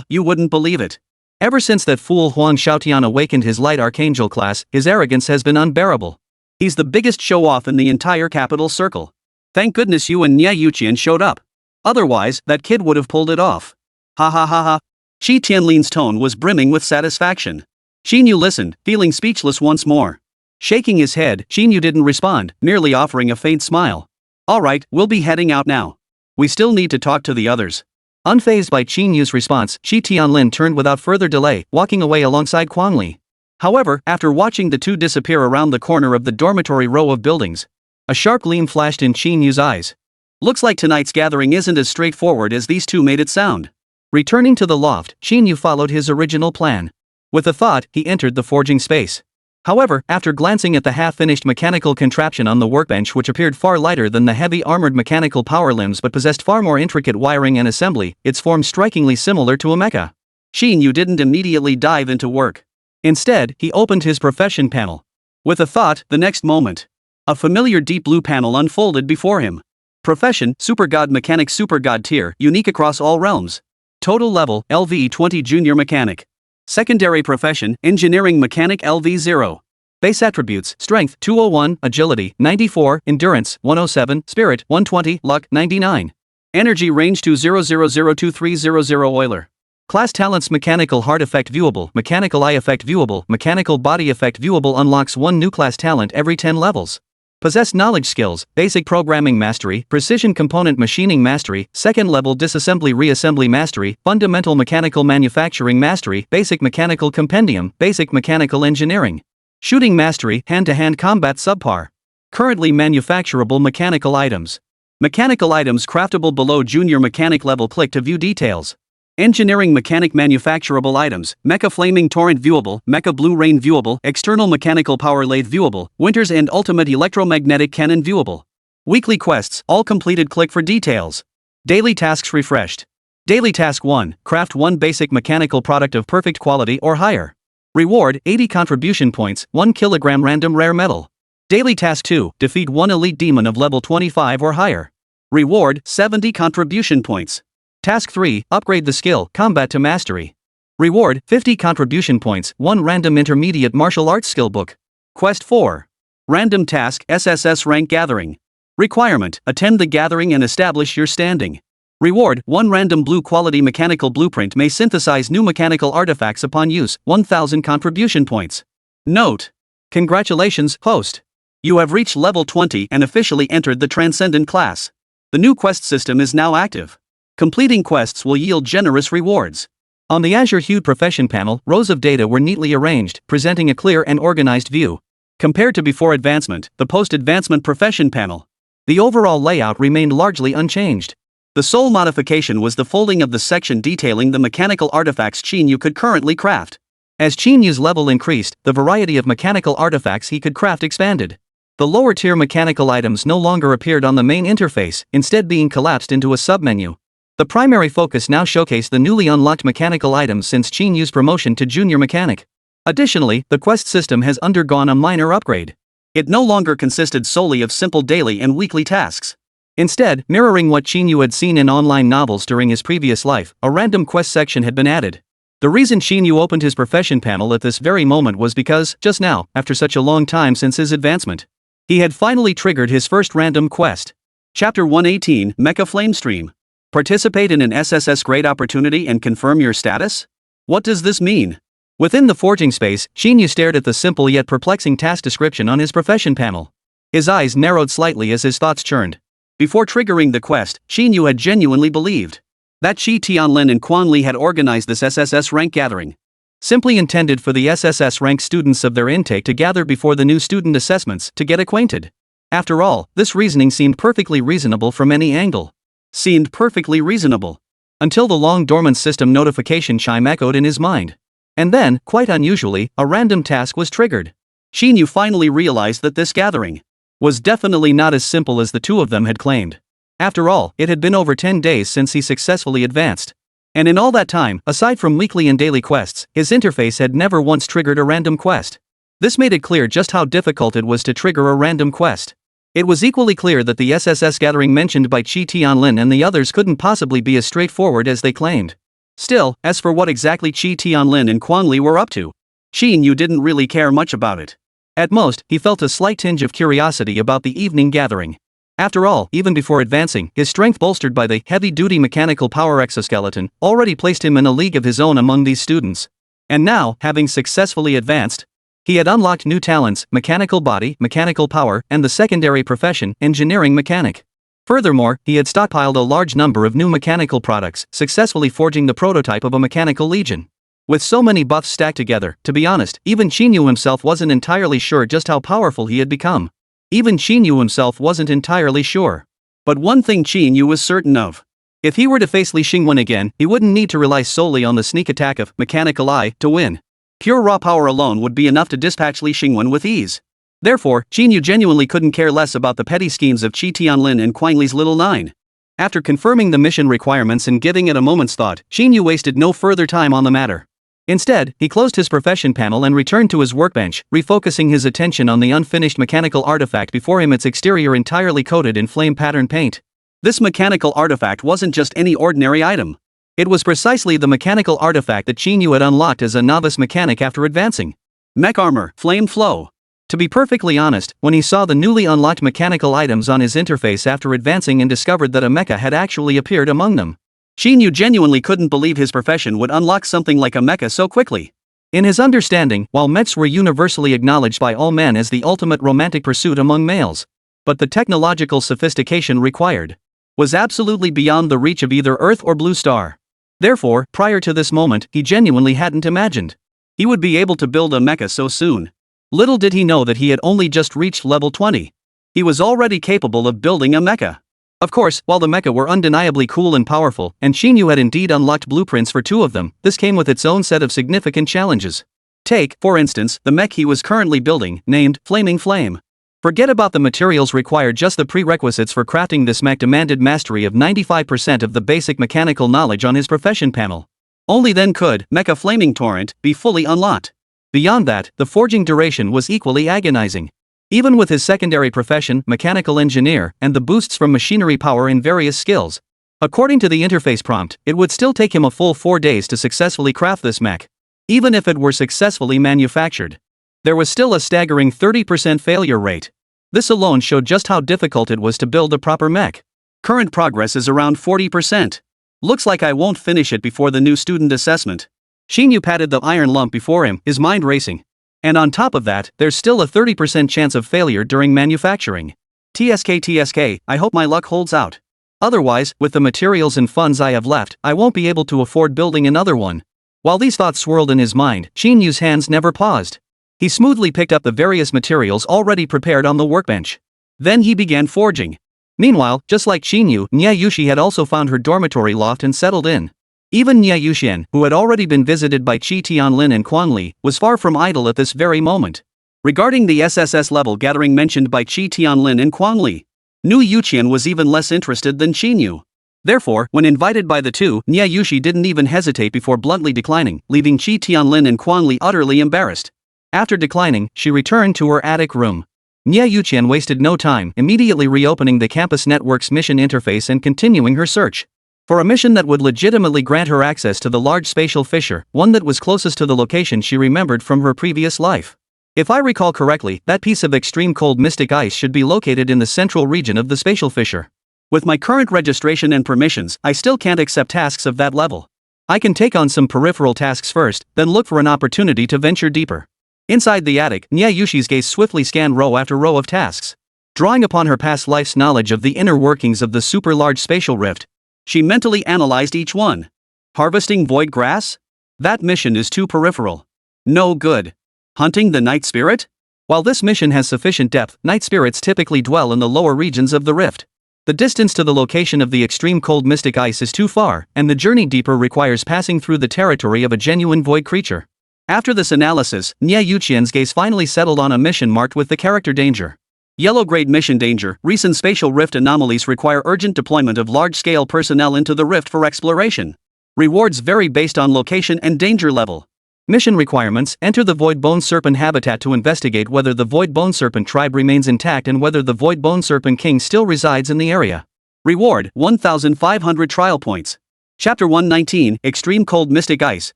You wouldn't believe it. Ever since that fool Huang Shaotian awakened his light archangel class, his arrogance has been unbearable. He's the biggest show-off in the entire capital circle. Thank goodness you and Niè Yǔqiān showed up. Otherwise, that kid would have pulled it off. Ha. Qi Tianlin's tone was brimming with satisfaction. Qín Yǔ listened, feeling speechless once more. Shaking his head, Qín Yǔ didn't respond, merely offering a faint smile. Alright, we'll be heading out now. We still need to talk to the others. Unfazed by Qín Yǔ's response, Qi Tianlin turned without further delay, walking away alongside Quang Li. However, after watching the two disappear around the corner of the dormitory row of buildings, a sharp gleam flashed in Qín Yǔ's eyes. Looks like tonight's gathering isn't as straightforward as these two made it sound. Returning to the loft, Qín Yǔ followed his original plan. With a thought, he entered the forging space. However, after glancing at the half-finished mechanical contraption on the workbench, which appeared far lighter than the heavy armored mechanical power limbs but possessed far more intricate wiring and assembly, its form strikingly similar to a mecha, Qín Yǔ didn't immediately dive into work. Instead, he opened his profession panel. With a thought, the next moment, a familiar deep blue panel unfolded before him. Profession, Super God Mechanic, Super God tier, unique across all realms. Total level, LV 20 Junior Mechanic. Secondary profession, engineering mechanic LV0. Base attributes, strength, 201, agility, 94, endurance, 107, spirit, 120, luck, 99. Energy range 200023000 Euler. Class talents mechanical heart effect viewable, mechanical eye effect viewable, mechanical body effect viewable unlocks one new class talent every 10 levels. Possess knowledge skills, basic programming mastery, precision component machining mastery, second level disassembly reassembly mastery, fundamental mechanical manufacturing mastery, basic mechanical compendium, basic mechanical engineering. Shooting mastery, hand-to-hand combat subpar. Currently manufacturable mechanical items. Mechanical items craftable below junior mechanic level. Click to view details. Engineering mechanic manufacturable items, mecha flaming torrent viewable, mecha blue rain viewable, external mechanical power lathe viewable, winters and ultimate electromagnetic cannon viewable. Weekly quests, all completed. Click for details. Daily tasks refreshed. Daily task 1, craft one basic mechanical product of perfect quality or higher. Reward, 80 contribution points, 1 kilogram random rare metal. Daily task 2, defeat one elite demon of level 25 or higher. Reward, 70 contribution points. Task 3, upgrade the skill, combat to mastery. Reward, 50 contribution points, 1 random intermediate martial arts skill book. Quest 4. Random task, SSS rank gathering. Requirement, attend the gathering and establish your standing. Reward, 1 random blue quality mechanical blueprint may synthesize new mechanical artifacts upon use, 1000 contribution points. Note. Congratulations, host. You have reached level 20 and officially entered the Transcendent class. The new quest system is now active. Completing quests will yield generous rewards. On the azure-hued profession panel, rows of data were neatly arranged, presenting a clear and organized view. Compared to before advancement, the post-advancement profession panel, the overall layout remained largely unchanged. The sole modification was the folding of the section detailing the mechanical artifacts Qín Yǔ could currently craft. As Qín Yǔ's level increased, the variety of mechanical artifacts he could craft expanded. The lower-tier mechanical items no longer appeared on the main interface, instead being collapsed into a submenu. The primary focus now showcased the newly unlocked mechanical items since Qín Yǔ's promotion to junior mechanic. Additionally, the quest system has undergone a minor upgrade. It no longer consisted solely of simple daily and weekly tasks. Instead, mirroring what Qín Yǔ had seen in online novels during his previous life, a random quest section had been added. The reason Qín Yǔ opened his profession panel at this very moment was because, just now, after such a long time since his advancement, he had finally triggered his first random quest. Chapter 118, Mecha Flamestream. Participate in an SSS grade opportunity and confirm your status? What does this mean? Within the forging space, Qín Yǔ stared at the simple yet perplexing task description on his profession panel. His eyes narrowed slightly as his thoughts churned. Before triggering the quest, Qín Yǔ had genuinely believed that Qi Tianlin and Quan Li had organized this SSS rank gathering, simply intended for the SSS rank students of their intake to gather before the new student assessments to get acquainted. After all, this reasoning seemed perfectly reasonable from any angle. Seemed perfectly reasonable. Until the long-dormant system notification chime echoed in his mind. And then, quite unusually, a random task was triggered. Qín Yǔ finally realized that this gathering was definitely not as simple as the two of them had claimed. After all, it had been over 10 days since he successfully advanced. And in all that time, aside from weekly and daily quests, his interface had never once triggered a random quest. This made it clear just how difficult it was to trigger a random quest. It was equally clear that the SSS gathering mentioned by Qi Tianlin and the others couldn't possibly be as straightforward as they claimed. Still, as for what exactly Qi Tianlin and Quan Li were up to, Qín Yǔ didn't really care much about it. At most, he felt a slight tinge of curiosity about the evening gathering. After all, even before advancing, his strength bolstered by the heavy-duty mechanical power exoskeleton already placed him in a league of his own among these students. And now, having successfully advanced, he had unlocked new talents, mechanical body, mechanical power, and the secondary profession, engineering mechanic. Furthermore, he had stockpiled a large number of new mechanical products, successfully forging the prototype of a mechanical legion. With so many buffs stacked together, to be honest, even Qín Yǔ himself wasn't entirely sure just how powerful he had become. Even Qín Yǔ himself wasn't entirely sure. But one thing Qín Yǔ was certain of. If he were to face Li Xingwen again, he wouldn't need to rely solely on the sneak attack of Mechanical Eye to win. Pure raw power alone would be enough to dispatch Li Xingwen with ease. Therefore, Qín Yǔ genuinely couldn't care less about the petty schemes of Qi Tianlin and Quan Li's little nine. After confirming the mission requirements and giving it a moment's thought, Qín Yǔ wasted no further time on the matter. Instead, he closed his profession panel and returned to his workbench, refocusing his attention on the unfinished mechanical artifact before him, its exterior entirely coated in flame pattern paint. This mechanical artifact wasn't just any ordinary item. It was precisely the mechanical artifact that Qín Yǔ had unlocked as a novice mechanic after advancing. Mech armor, flame flow. To be perfectly honest, when he saw the newly unlocked mechanical items on his interface after advancing and discovered that a mecha had actually appeared among them, Qín Yǔ genuinely couldn't believe his profession would unlock something like a mecha so quickly. In his understanding, while mechs were universally acknowledged by all men as the ultimate romantic pursuit among males, but the technological sophistication required was absolutely beyond the reach of either Earth or Blue Star. Therefore, prior to this moment, he genuinely hadn't imagined he would be able to build a mecha so soon. Little did he know that he had only just reached level 20. He was already capable of building a mecha. Of course, while the mecha were undeniably cool and powerful, and Qín Yǔ had indeed unlocked blueprints for 2 of them, this came with its own set of significant challenges. Take, for instance, the mech he was currently building, named Flaming Flame. Forget about the materials required, just the prerequisites for crafting this mech demanded mastery of 95% of the basic mechanical knowledge on his profession panel. Only then could Mecha Flaming Torrent be fully unlocked. Beyond that, the forging duration was equally agonizing. Even with his secondary profession, mechanical engineer, and the boosts from machinery power in various skills, according to the interface prompt, it would still take him a full 4 days to successfully craft this mech. Even if it were successfully manufactured, there was still a staggering 30% failure rate. This alone showed just how difficult it was to build a proper mech. Current progress is around 40%. Looks like I won't finish it before the new student assessment. Qín Yǔ patted the iron lump before him, his mind racing. And on top of that, there's still a 30% chance of failure during manufacturing. TSK, I hope my luck holds out. Otherwise, with the materials and funds I have left, I won't be able to afford building another one. While these thoughts swirled in his mind, Qín Yǔ's hands never paused. He smoothly picked up the various materials already prepared on the workbench. Then he began forging. Meanwhile, just like Qín Yǔ, Niè Yǔqiān had also found her dormitory loft and settled in. Even Niè Yǔqiān, who had already been visited by Qi Tianlin and Quan Li, was far from idle at this very moment. Regarding the SSS level gathering mentioned by Qi Tianlin and Quan Li, Niè Yǔqiān was even less interested than Qín Yǔ. Therefore, when invited by the two, Niè Yǔqiān didn't even hesitate before bluntly declining, leaving Qi Tianlin and Quan Li utterly embarrassed. After declining, she returned to her attic room. Niè Yǔqiān wasted no time, immediately reopening the campus network's mission interface and continuing her search for a mission that would legitimately grant her access to the large spatial fissure, one that was closest to the location she remembered from her previous life. If I recall correctly, that piece of extreme cold mystic ice should be located in the central region of the spatial fissure. With my current registration and permissions, I still can't accept tasks of that level. I can take on some peripheral tasks first, then look for an opportunity to venture deeper. Inside the attic, Niè Yǔqiān's gaze swiftly scanned row after row of tasks. Drawing upon her past life's knowledge of the inner workings of the super-large spatial rift, she mentally analyzed each one. Harvesting void grass? That mission is too peripheral. No good. Hunting the night spirit? While this mission has sufficient depth, night spirits typically dwell in the lower regions of the rift. The distance to the location of the extreme cold mystic ice is too far, and the journey deeper requires passing through the territory of a genuine void creature. After this analysis, Niè Yǔqiān's gaze finally settled on a mission marked with the character danger. Yellow grade mission danger. Recent spatial rift anomalies require urgent deployment of large-scale personnel into the rift for exploration. Rewards vary based on location and danger level. Mission requirements: enter the Void Bone Serpent habitat to investigate whether the Void Bone Serpent tribe remains intact and whether the Void Bone Serpent King still resides in the area. Reward: 1,500 trial points. Chapter 119, Extreme Cold Mystic Ice,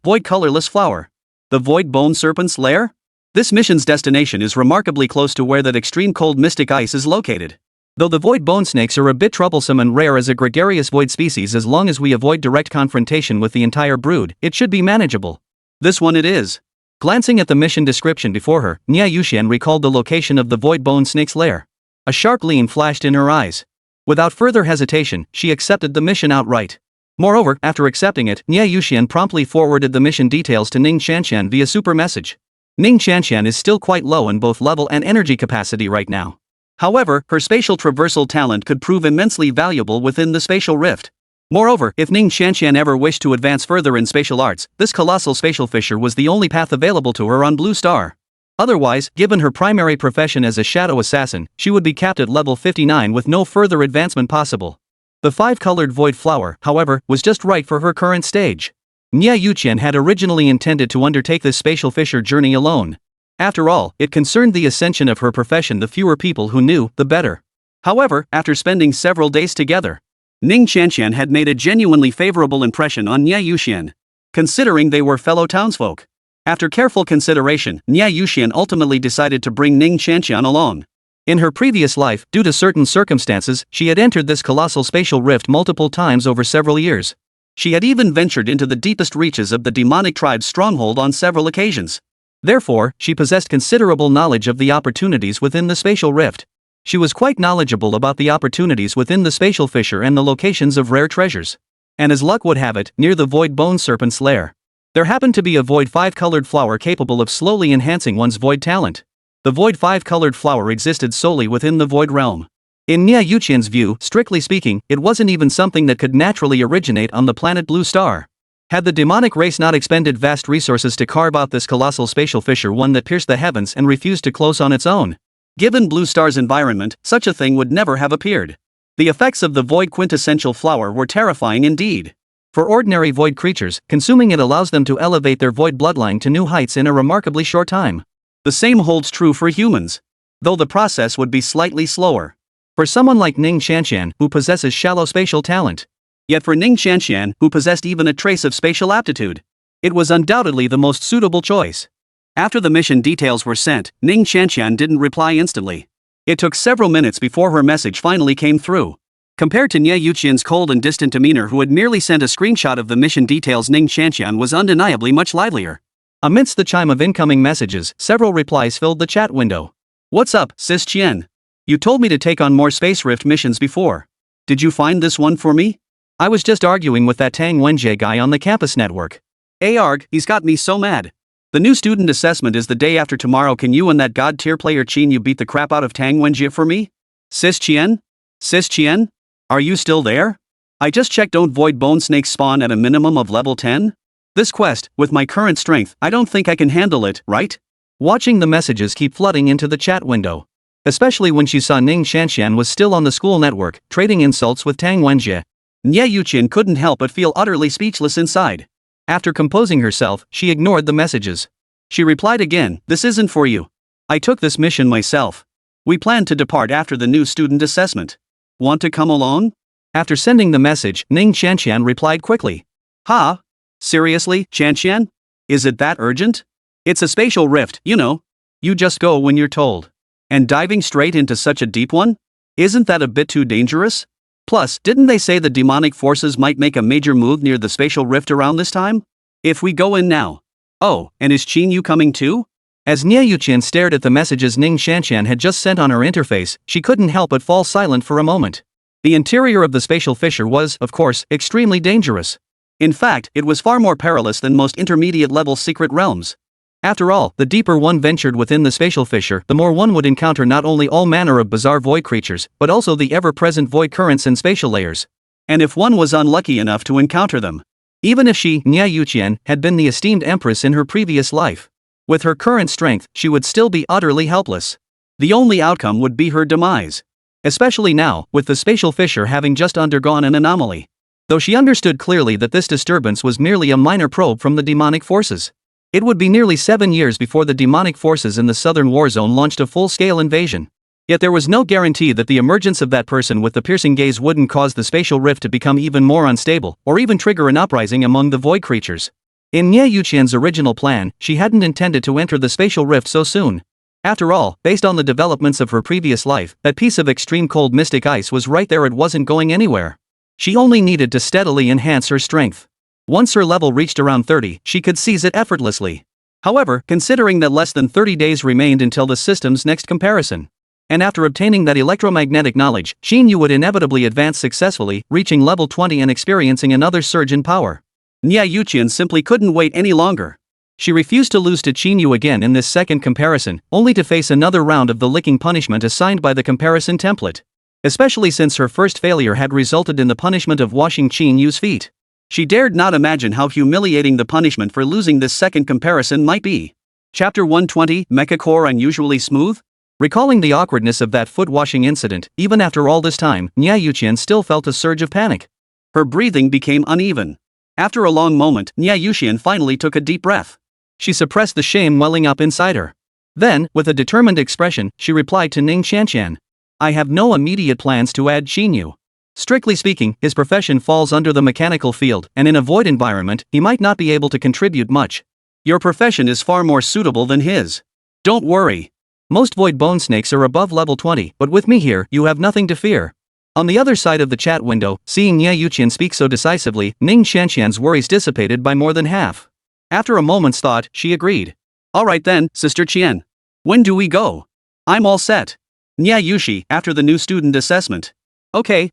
Void Colorless Flower. The Void Bone Serpent's lair? This mission's destination is remarkably close to where that extreme cold mystic ice is located. Though the void bone snakes are a bit troublesome and rare as a gregarious void species, as long as we avoid direct confrontation with the entire brood, it should be manageable. This one it is. Glancing at the mission description before her, Niè Yǔqiān recalled the location of the void bone snake's lair. A sharp gleam flashed in her eyes. Without further hesitation, she accepted the mission outright. Moreover, after accepting it, Niè Yǔqiān promptly forwarded the mission details to Ning Qianqian via super message. Ning Qianqian is still quite low in both level and energy capacity right now. However, her spatial traversal talent could prove immensely valuable within the spatial rift. Moreover, if Ning Qianqian ever wished to advance further in spatial arts, this colossal spatial fissure was the only path available to her on Blue Star. Otherwise, given her primary profession as a shadow assassin, she would be capped at level 59 with no further advancement possible. The 5-colored void flower, however, was just right for her current stage. Niè Yǔqiān had originally intended to undertake this spatial fissure journey alone. After all, it concerned the ascension of her profession. The fewer people who knew, the better. However, after spending several days together, Ning Qianqian had made a genuinely favorable impression on Niè Yǔqiān, considering they were fellow townsfolk. After careful consideration, Niè Yǔqiān ultimately decided to bring Ning Qianqian along. In her previous life, due to certain circumstances, she had entered this colossal spatial rift multiple times over several years. She had even ventured into the deepest reaches of the demonic tribe's stronghold on several occasions. Therefore, she possessed considerable knowledge of the opportunities within the spatial rift. She was quite knowledgeable about the opportunities within the spatial fissure and the locations of rare treasures. And as luck would have it, near the void bone serpent's lair, there happened to be a void 5-colored flower capable of slowly enhancing one's void talent. The void 5-colored flower existed solely within the void realm. In Niè Yǔqiān's view, strictly speaking, it wasn't even something that could naturally originate on the planet Blue Star. Had the demonic race not expended vast resources to carve out this colossal spatial fissure, one that pierced the heavens and refused to close on its own, given Blue Star's environment, such a thing would never have appeared. The effects of the void quintessential flower were terrifying indeed. For ordinary void creatures, consuming it allows them to elevate their void bloodline to new heights in a remarkably short time. The same holds true for humans, though the process would be slightly slower. For someone like Ning Qianqian, who possesses shallow spatial talent. Yet for Ning Qianqian, who possessed even a trace of spatial aptitude, it was undoubtedly the most suitable choice. After the mission details were sent, Ning Qianqian didn't reply instantly. It took several minutes before her message finally came through. Compared to Niè Yǔqiān's cold and distant demeanor, who had merely sent a screenshot of the mission details, Ning Qianqian was undeniably much livelier. Amidst the chime of incoming messages, several replies filled the chat window. "What's up, Sis Qian? You told me to take on more Space Rift missions before. Did you find this one for me? I was just arguing with that Tang Wenjie guy on the campus network. Arg, he's got me so mad. The new student assessment is the day after tomorrow. Can you and that god-tier player Qín Yǔ beat the crap out of Tang Wenjie for me? Sis Qian? Sis Qian? Are you still there? I just checked, don't void bone snakes spawn at a minimum of level 10? This quest, with my current strength, I don't think I can handle it, right?" Watching the messages keep flooding into the chat window. Especially when she saw Ning Qianqian was still on the school network, trading insults with Tang Wenjie. Niè Yǔqiān couldn't help but feel utterly speechless inside. After composing herself, she ignored the messages. She replied again, "This isn't for you. I took this mission myself. We plan to depart after the new student assessment. Want to come along?" After sending the message, Ning Qianqian replied quickly. "Huh? Seriously, Qianqian? Is it that urgent? It's a spatial rift, you know. You just go when you're told. And diving straight into such a deep one? Isn't that a bit too dangerous? Plus, didn't they say the demonic forces might make a major move near the spatial rift around this time? If we go in now. Oh, and is Qín Yǔ coming too?" As Niè Yǔqiān stared at the messages Ning Qianqian had just sent on her interface, she couldn't help but fall silent for a moment. The interior of the spatial fissure was, of course, extremely dangerous. In fact, it was far more perilous than most intermediate-level secret realms. After all, the deeper one ventured within the spatial fissure, the more one would encounter not only all manner of bizarre void creatures, but also the ever-present void currents and spatial layers. And if one was unlucky enough to encounter them, even if she, Niè Yǔqiān, had been the esteemed empress in her previous life, with her current strength, she would still be utterly helpless. The only outcome would be her demise. Especially now, with the spatial fissure having just undergone an anomaly. Though she understood clearly that this disturbance was merely a minor probe from the demonic forces. It would be nearly 7 years before the demonic forces in the southern war zone launched a full-scale invasion. Yet there was no guarantee that the emergence of that person with the piercing gaze wouldn't cause the spatial rift to become even more unstable, or even trigger an uprising among the void creatures. In Niè Yǔqiān's original plan, she hadn't intended to enter the spatial rift so soon. After all, based on the developments of her previous life, that piece of extreme cold mystic ice was right there, it wasn't going anywhere. She only needed to steadily enhance her strength. Once her level reached around 30, she could seize it effortlessly. However, considering that less than 30 days remained until the system's next comparison, and after obtaining that electromagnetic knowledge, Qín Yǔ would inevitably advance successfully, reaching level 20 and experiencing another surge in power. Niè Yǔqiān simply couldn't wait any longer. She refused to lose to Qín Yǔ again in this second comparison, only to face another round of the licking punishment assigned by the comparison template. Especially since her first failure had resulted in the punishment of washing Qín Yǔ's feet. She dared not imagine how humiliating the punishment for losing this second comparison might be. Chapter 120, Mecha Core Unusually Smooth? Recalling the awkwardness of that foot-washing incident, even after all this time, Niè Yǔqiān still felt a surge of panic. Her breathing became uneven. After a long moment, Niè Yǔqiān finally took a deep breath. She suppressed the shame welling up inside her. Then, with a determined expression, she replied to Ning Qianqian. "I have no immediate plans to add Qín Yǔ. Strictly speaking, his profession falls under the mechanical field, and in a void environment, he might not be able to contribute much. Your profession is far more suitable than his. Don't worry. Most void bone snakes are above level 20, but with me here, you have nothing to fear. On the other side of the chat window, seeing Niè Yǔqiān speak so decisively, Ning Qianqian's worries dissipated by more than half. After a moment's thought, she agreed. Alright then, Sister Qian. When do we go? I'm all set. Niè Yǔqi, after the new student assessment. Okay.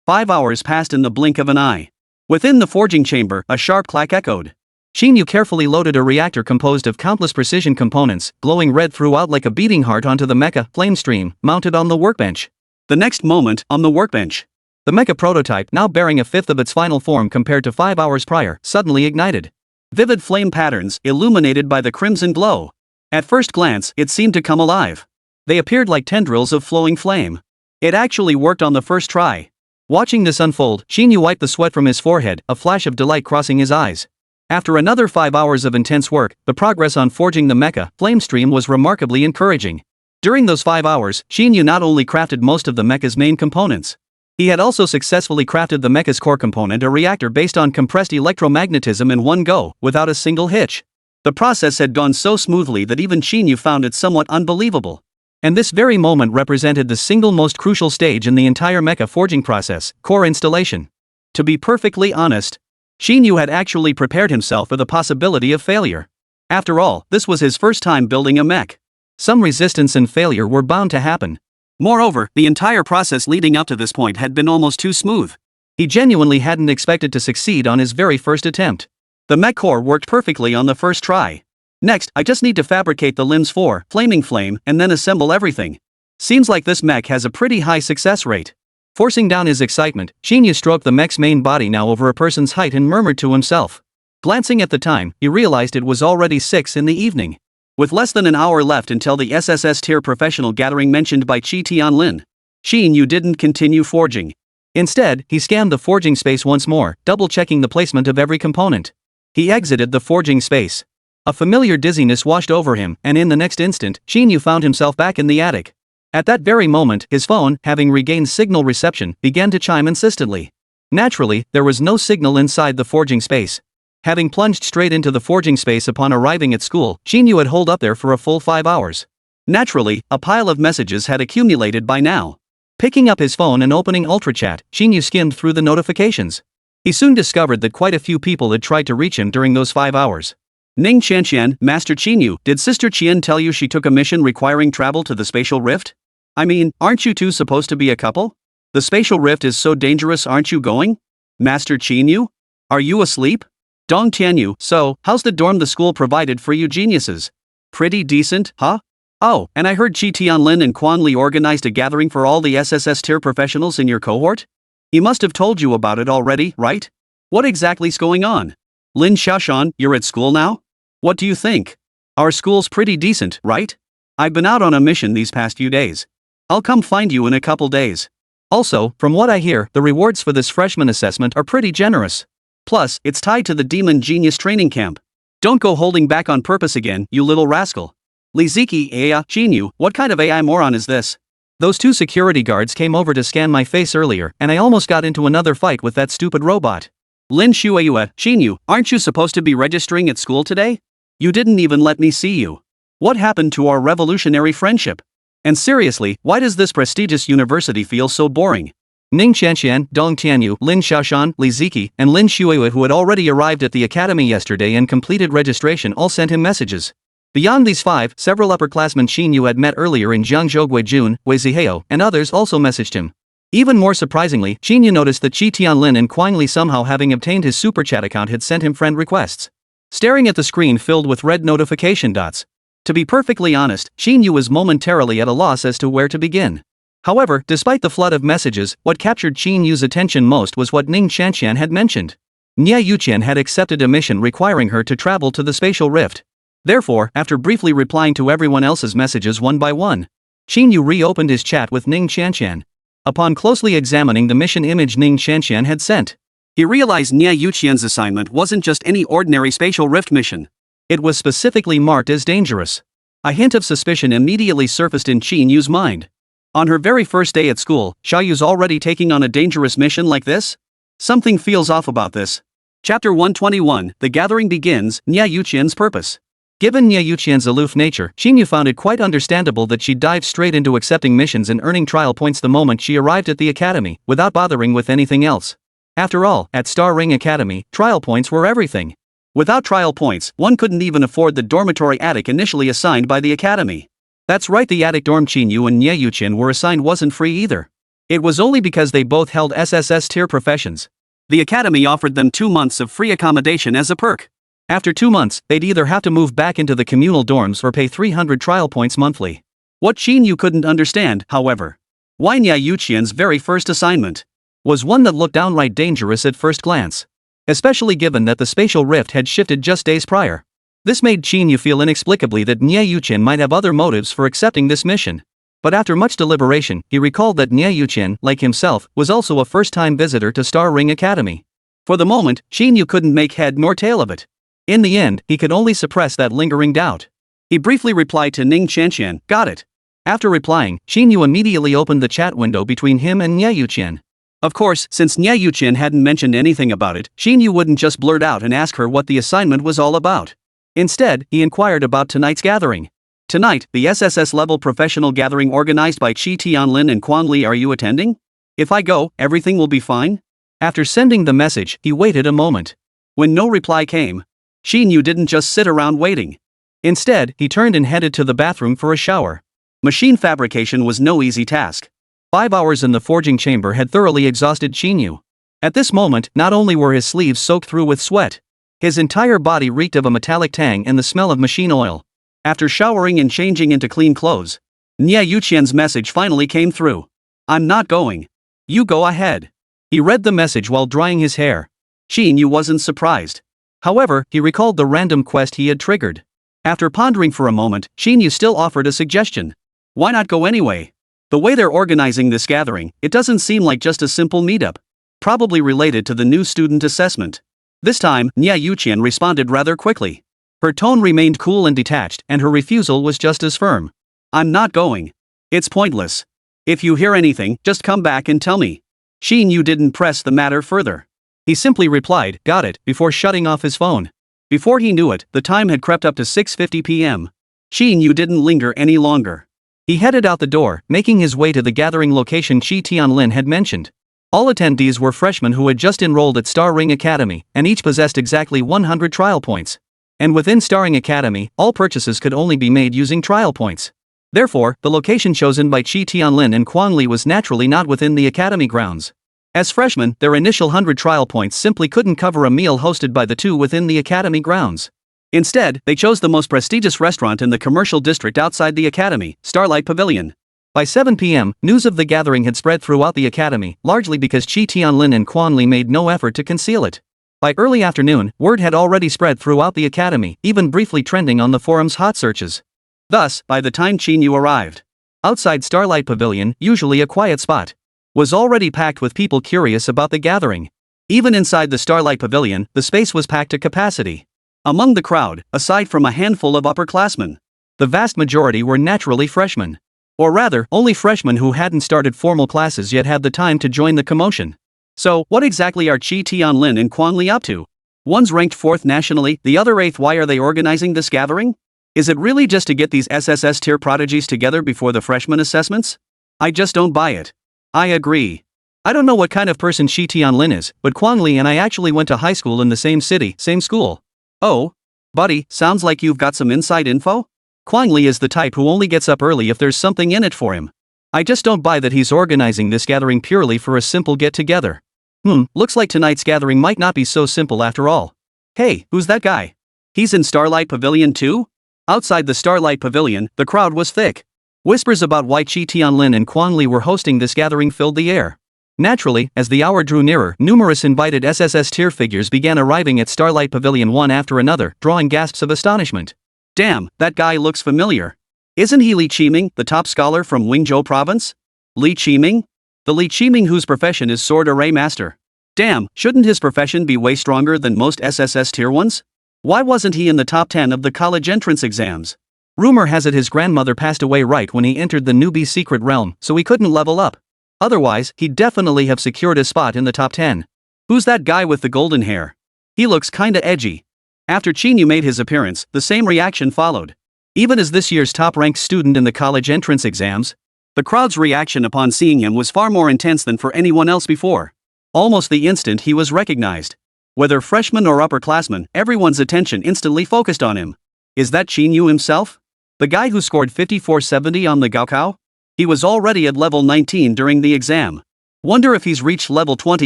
5 hours passed in the blink of an eye. Within the forging chamber, a sharp clack echoed. Qín Yǔ carefully loaded a reactor composed of countless precision components, glowing red throughout like a beating heart onto the mecha flame stream, mounted on the workbench. The next moment, on the workbench, the mecha prototype, now bearing a fifth of its final form compared to 5 hours prior, suddenly ignited. Vivid flame patterns, illuminated by the crimson glow. At first glance, it seemed to come alive. They appeared like tendrils of flowing flame. It actually worked on the first try. Watching this unfold, Qín Yǔ wiped the sweat from his forehead, a flash of delight crossing his eyes. After another 5 hours of intense work, the progress on forging the mecha flame stream was remarkably encouraging. During those 5 hours, Qín Yǔ not only crafted most of the mecha's main components, he had also successfully crafted the mecha's core component, a reactor based on compressed electromagnetism, in one go, without a single hitch. The process had gone so smoothly that even Qín Yǔ found it somewhat unbelievable. And this very moment represented the single most crucial stage in the entire mecha forging process, core installation. To be perfectly honest, Qín Yǔ had actually prepared himself for the possibility of failure. After all, this was his first time building a mech. Some resistance and failure were bound to happen. Moreover, the entire process leading up to this point had been almost too smooth. He genuinely hadn't expected to succeed on his very first attempt. The mech core worked perfectly on the first try. Next, I just need to fabricate the limbs for flaming flame and then assemble everything. Seems like this mech has a pretty high success rate. Forcing down his excitement, Qín Yǔ stroked the mech's main body, now over a person's height, and murmured to himself. Glancing at the time, he realized it was already 6 in the evening. With less than an hour left until the SSS tier professional gathering mentioned by Qi Tianlin, Qín Yǔ didn't continue forging. Instead, he scanned the forging space once more, double-checking the placement of every component. He exited the forging space. A familiar dizziness washed over him, and in the next instant, Qín Yǔ found himself back in the attic. At that very moment, his phone, having regained signal reception, began to chime insistently. Naturally, there was no signal inside the forging space. Having plunged straight into the forging space upon arriving at school, Qín Yǔ had holed up there for a full 5 hours. Naturally, a pile of messages had accumulated by now. Picking up his phone and opening UltraChat, Qín Yǔ skimmed through the notifications. He soon discovered that quite a few people had tried to reach him during those 5 hours. Ning Qianqian, Master Qín Yǔ, did Sister Qian tell you she took a mission requiring travel to the spatial rift? I mean, aren't you two supposed to be a couple? The spatial rift is so dangerous, aren't you going? Master Qín Yǔ? Are you asleep? Dong Tianyu, so, how's the dorm the school provided for you geniuses? Pretty decent, huh? Oh, and I heard Qi Tianlin and Quan Li organized a gathering for all the SSS tier professionals in your cohort? He must have told you about it already, right? What exactly's going on? Lin Xiaoshan, you're at school now? What do you think? Our school's pretty decent, right? I've been out on a mission these past few days. I'll come find you in a couple days. Also, from what I hear, the rewards for this freshman assessment are pretty generous. Plus, it's tied to the Demon Genius training camp. Don't go holding back on purpose again, you little rascal. Li Ziki, Qín Yǔ, what kind of AI moron is this? Those 2 security guards came over to scan my face earlier, and I almost got into another fight with that stupid robot. Lin Shueyue, Qín Yǔ, aren't you supposed to be registering at school today? You didn't even let me see you. What happened to our revolutionary friendship? And seriously, why does this prestigious university feel so boring? Ning Qianqian, Dong Tianyu, Lin Xiaoshan, Li Ziki, and Lin Shueyue, who had already arrived at the academy yesterday and completed registration, all sent him messages. Beyond these 5, several upperclassmen Qín Yǔ had met earlier in Jiangzhou, Guizhun, Wei Ziheo, and others also messaged him. Even more surprisingly, Qín Yǔ noticed that Qi Tianlin and Quan Li, somehow having obtained his super chat account, had sent him friend requests. Staring at the screen filled with red notification dots. To be perfectly honest, Qín Yǔ was momentarily at a loss as to where to begin. However, despite the flood of messages, what captured Qín Yu's attention most was what Ning Qianqian had mentioned. Niè Yǔqiān had accepted a mission requiring her to travel to the spatial rift. Therefore, after briefly replying to everyone else's messages one by one, Qín Yǔ reopened his chat with Ning Qianqian. Upon closely examining the mission image Ning Qianqian had sent, he realized Niè Yǔqiān's assignment wasn't just any ordinary spatial rift mission. It was specifically marked as dangerous. A hint of suspicion immediately surfaced in Qín Yu's mind. On her very first day at school, Xiaoyu's already taking on a dangerous mission like this? Something feels off about this. Chapter 121, The Gathering Begins, Niè Yǔqiān's Purpose. Given Niè Yǔqiān's aloof nature, Qín Yǔ found it quite understandable that she'd dive straight into accepting missions and earning trial points the moment she arrived at the academy, without bothering with anything else. After all, at Star Ring Academy, trial points were everything. Without trial points, one couldn't even afford the dormitory attic initially assigned by the academy. That's right, the attic dorm Qín Yǔ and Niè Yǔqiān were assigned wasn't free either. It was only because they both held SSS tier professions. The academy offered them 2 months of free accommodation as a perk. After 2 months, they'd either have to move back into the communal dorms or pay 300 trial points monthly. What Qín Yǔ couldn't understand, however, why Niè Yǔqiān's very first assignment was one that looked downright dangerous at first glance. Especially given that the spatial rift had shifted just days prior. This made Qín Yǔ feel inexplicably that Niè Yǔqiān might have other motives for accepting this mission. But after much deliberation, he recalled that Niè Yǔqiān, like himself, was also a first-time visitor to Star Ring Academy. For the moment, Qín Yǔ couldn't make head nor tail of it. In the end, he could only suppress that lingering doubt. He briefly replied to Ning Qianqian, "Got it." After replying, Qín Yǔ immediately opened the chat window between him and Niè Yǔqiān. Of course, since Niè Yǔqiān hadn't mentioned anything about it, Qín Yǔ wouldn't just blurt out and ask her what the assignment was all about. Instead, he inquired about tonight's gathering. Tonight, the SSS-level professional gathering organized by Qi Tianlin and Quan Li. Are you attending? If I go, everything will be fine? After sending the message, he waited a moment. When no reply came, Qín Yǔ didn't just sit around waiting. Instead, he turned and headed to the bathroom for a shower. Machine fabrication was no easy task. 5 hours in the forging chamber had thoroughly exhausted Qín Yǔ. At this moment, not only were his sleeves soaked through with sweat, his entire body reeked of a metallic tang and the smell of machine oil. After showering and changing into clean clothes, Niè Yǔqiān's message finally came through. "I'm not going. You go ahead." He read the message while drying his hair. Qín Yǔ wasn't surprised. However, he recalled the random quest he had triggered. After pondering for a moment, Qín Yǔ still offered a suggestion. Why not go anyway? The way they're organizing this gathering, it doesn't seem like just a simple meetup. Probably related to the new student assessment. This time, Niè Yǔqiān responded rather quickly. Her tone remained cool and detached, and her refusal was just as firm. "I'm not going. It's pointless. If you hear anything, just come back and tell me." Qín Yǔ didn't press the matter further. He simply replied, "Got it," before shutting off his phone. Before he knew it, the time had crept up to 6:50 p.m. Qín Yǔ didn't linger any longer. He headed out the door, making his way to the gathering location Qi Tianlin had mentioned. All attendees were freshmen who had just enrolled at Star Ring Academy, and each possessed exactly 100 trial points. And within Star Ring Academy, all purchases could only be made using trial points. Therefore, the location chosen by Qi Tianlin and Quan Li was naturally not within the academy grounds. As freshmen, their initial 100 trial points simply couldn't cover a meal hosted by the two within the academy grounds. Instead, they chose the most prestigious restaurant in the commercial district outside the academy, Starlight Pavilion. By 7 p.m., news of the gathering had spread throughout the academy, largely because Qi Tianlin and Quan Li made no effort to conceal it. By early afternoon, word had already spread throughout the academy, even briefly trending on the forum's hot searches. Thus, by the time Qín Yǔ arrived, outside Starlight Pavilion, usually a quiet spot, was already packed with people curious about the gathering. Even inside the Starlight Pavilion, the space was packed to capacity. Among the crowd, aside from a handful of upperclassmen, the vast majority were naturally freshmen. Or rather, only freshmen who hadn't started formal classes yet had the time to join the commotion. So, what exactly are Qi Tianlin and Quan Li up to? One's ranked 4th nationally, the other 8th. Why are they organizing this gathering? Is it really just to get these SSS tier prodigies together before the freshman assessments? I just don't buy it. I agree. I don't know what kind of person Qi Tianlin is, but Quan Li and I actually went to high school in the same city, same school. Oh? Buddy, sounds like you've got some inside info? Quan Li is the type who only gets up early if there's something in it for him. I just don't buy that he's organizing this gathering purely for a simple get-together. Looks like tonight's gathering might not be so simple after all. Hey, who's that guy? He's in Starlight Pavilion too? Outside the Starlight Pavilion, the crowd was thick. Whispers about why Qi Tianlin and Quan Li were hosting this gathering filled the air. Naturally, as the hour drew nearer, numerous invited SSS tier figures began arriving at Starlight Pavilion one after another, drawing gasps of astonishment. Damn, that guy looks familiar. Isn't he Li Qiming, the top scholar from Wingzhou province? Li Qiming? The Li Qiming whose profession is sword array master. Damn, shouldn't his profession be way stronger than most SSS tier ones? Why wasn't he in the top 10 of the college entrance exams? Rumor has it his grandmother passed away right when he entered the newbie secret realm, so he couldn't level up. Otherwise, he'd definitely have secured a spot in the top 10. Who's that guy with the golden hair? He looks kinda edgy. After Qín Yǔ made his appearance, the same reaction followed. Even as this year's top-ranked student in the college entrance exams, the crowd's reaction upon seeing him was far more intense than for anyone else before. Almost the instant he was recognized. Whether freshman or upperclassman, everyone's attention instantly focused on him. Is that Qín Yǔ himself? The guy who scored 5470 on the Gaokao? He was already at level 19 during the exam. Wonder if he's reached level 20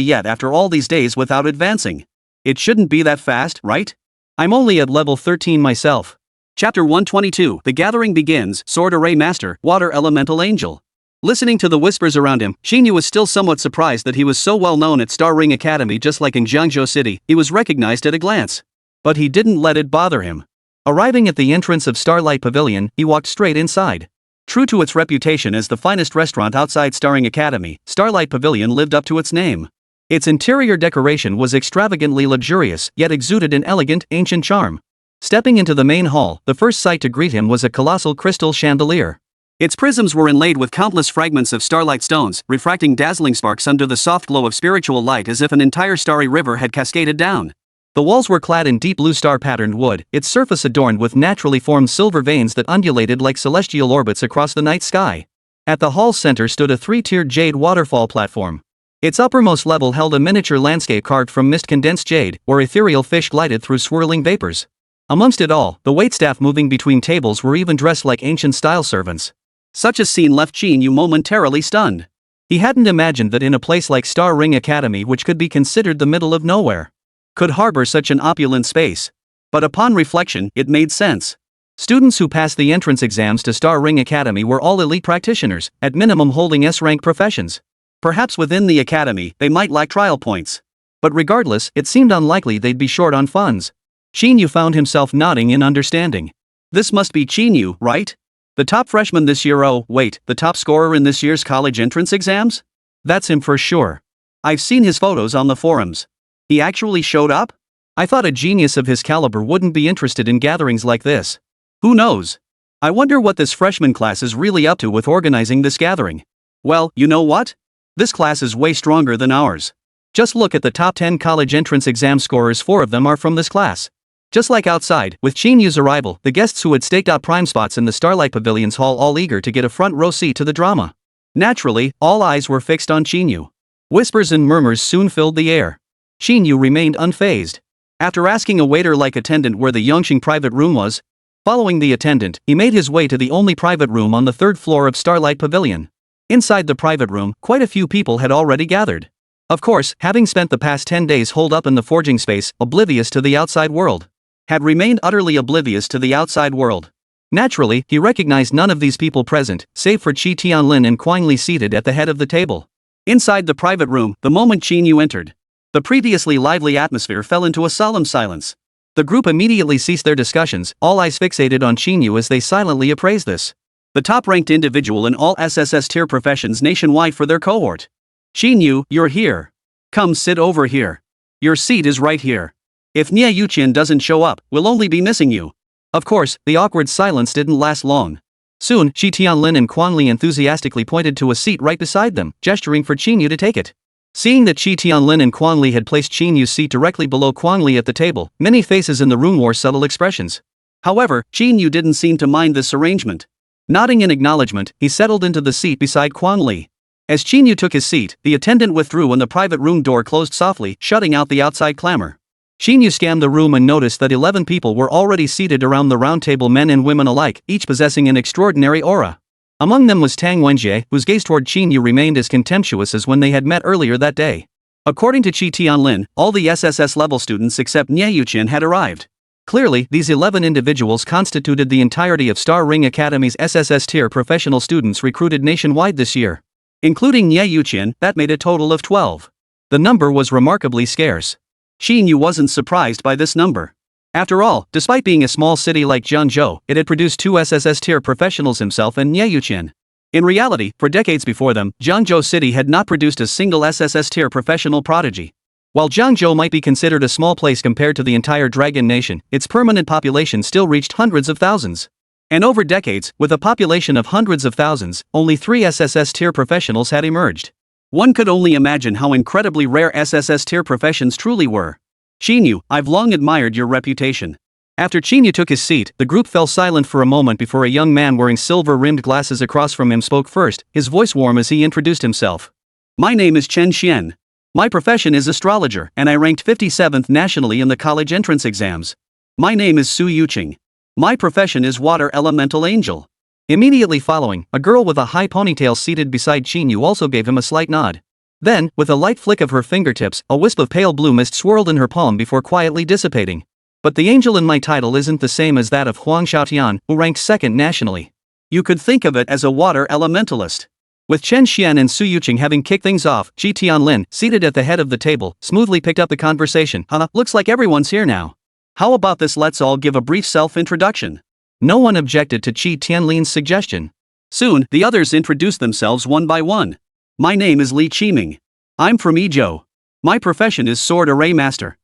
yet after all these days without advancing. It shouldn't be that fast, right? I'm only at level 13 myself. Chapter 122, The Gathering Begins, Sword Array Master, Water Elemental Angel. Listening to the whispers around him, Qín Yǔ was still somewhat surprised that he was so well known at Star Ring Academy. Just like in Jiangzhou City, he was recognized at a glance. But he didn't let it bother him. Arriving at the entrance of Starlight Pavilion, he walked straight inside. True to its reputation as the finest restaurant outside Starring Academy, Starlight Pavilion lived up to its name. Its interior decoration was extravagantly luxurious, yet exuded an elegant, ancient charm. Stepping into the main hall, the first sight to greet him was a colossal crystal chandelier. Its prisms were inlaid with countless fragments of starlight stones, refracting dazzling sparks under the soft glow of spiritual light as if an entire starry river had cascaded down. The walls were clad in deep blue star-patterned wood, its surface adorned with naturally formed silver veins that undulated like celestial orbits across the night sky. At the hall's center stood a three-tiered jade waterfall platform. Its uppermost level held a miniature landscape carved from mist-condensed jade, where ethereal fish glided through swirling vapors. Amongst it all, the waitstaff moving between tables were even dressed like ancient-style servants. Such a scene left Qín Yǔ momentarily stunned. He hadn't imagined that in a place like Star Ring Academy, which could be considered the middle of nowhere, could harbor such an opulent space. But upon reflection, it made sense. Students who passed the entrance exams to Star Ring Academy were all elite practitioners, at minimum holding S-rank professions. Perhaps within the academy, they might lack trial points. But regardless, it seemed unlikely they'd be short on funds. Qín Yǔ found himself nodding in understanding. This must be Qín Yǔ, right? The top freshman this year. Oh, wait, the top scorer in this year's college entrance exams? That's him for sure. I've seen his photos on the forums. He actually showed up? I thought a genius of his caliber wouldn't be interested in gatherings like this. Who knows? I wonder what this freshman class is really up to with organizing this gathering. Well, you know what? This class is way stronger than ours. Just look at the top 10 college entrance exam scorers, 4 of them are from this class. Just like outside, with Qín Yǔ's arrival, the guests who had staked out prime spots in the Starlight Pavilion's hall all eager to get a front row seat to the drama. Naturally, all eyes were fixed on Qín Yǔ. Whispers and murmurs soon filled the air. Qín Yǔ remained unfazed. After asking a waiter-like attendant where the Yongxing private room was, following the attendant, he made his way to the only private room on the 3rd floor of Starlight Pavilion. Inside the private room, quite a few people had already gathered. Of course, having spent the past 10 days holed up in the forging space, oblivious to the outside world. Had remained utterly oblivious to the outside world. Naturally, he recognized none of these people present, save for Qi Tianlin and Quang Li seated at the head of the table. Inside the private room, the moment Qín Yǔ entered, the previously lively atmosphere fell into a solemn silence. The group immediately ceased their discussions, all eyes fixated on Qín Yǔ as they silently appraised this, the top-ranked individual in all SSS tier professions nationwide for their cohort. Qín Yǔ, you're here. Come sit over here. Your seat is right here. If Niè Yǔqiān doesn't show up, we'll only be missing you. Of course, the awkward silence didn't last long. Soon, Qi Tianlin and Quang Li enthusiastically pointed to a seat right beside them, gesturing for Qín Yǔ to take it. Seeing that Qi Tianlin and Quang Li had placed Qín Yǔ's seat directly below Quang Li at the table, many faces in the room wore subtle expressions. However, Qín Yǔ didn't seem to mind this arrangement. Nodding in acknowledgement, he settled into the seat beside Quang Li. As Qín Yǔ took his seat, the attendant withdrew and the private room door closed softly, shutting out the outside clamor. Qín Yǔ scanned the room and noticed that 11 people were already seated around the round table, men and women alike, each possessing an extraordinary aura. Among them was Tang Wenjie, whose gaze toward Qín Yǔ remained as contemptuous as when they had met earlier that day. According to Qi Tianlin, all the SSS level students except Niè Yǔqiān had arrived. Clearly, these 11 individuals constituted the entirety of Star Ring Academy's SSS tier professional students recruited nationwide this year. Including Niè Yǔqiān, that made a total of 12. The number was remarkably scarce. Qín Yǔ wasn't surprised by this number. After all, despite being a small city like Jiangzhou, it had produced 2 SSS tier professionals, himself and Niè Yǔqiān. In reality, for decades before them, Jiangzhou City had not produced a single SSS tier professional prodigy. While Jiangzhou might be considered a small place compared to the entire Dragon Nation, its permanent population still reached hundreds of thousands. And over decades, with a population of hundreds of thousands, only 3 SSS-tier professionals had emerged. One could only imagine how incredibly rare SSS-tier professions truly were. Qín Yǔ, I've long admired your reputation. After Qín Yǔ took his seat, the group fell silent for a moment before a young man wearing silver-rimmed glasses across from him spoke first, his voice warm as he introduced himself. My name is Chen Xian. My profession is astrologer, and I ranked 57th nationally in the college entrance exams. My name is Su Yuqing. My profession is water elemental angel. Immediately following, a girl with a high ponytail seated beside Qín Yǔ also gave him a slight nod. Then, with a light flick of her fingertips, a wisp of pale blue mist swirled in her palm before quietly dissipating. But the angel in my title isn't the same as that of Huang Xiaotian, who ranked 2nd nationally. You could think of it as a water elementalist. With Chen Xian and Su Yuqing having kicked things off, Qi Tianlin, seated at the head of the table, smoothly picked up the conversation. Looks like everyone's here now. How about this, let's all give a brief self-introduction. No one objected to Qi Tianlin's suggestion. Soon, the others introduced themselves one by one. My name is Li Qiming. I'm from Yizhou. My profession is sword array master.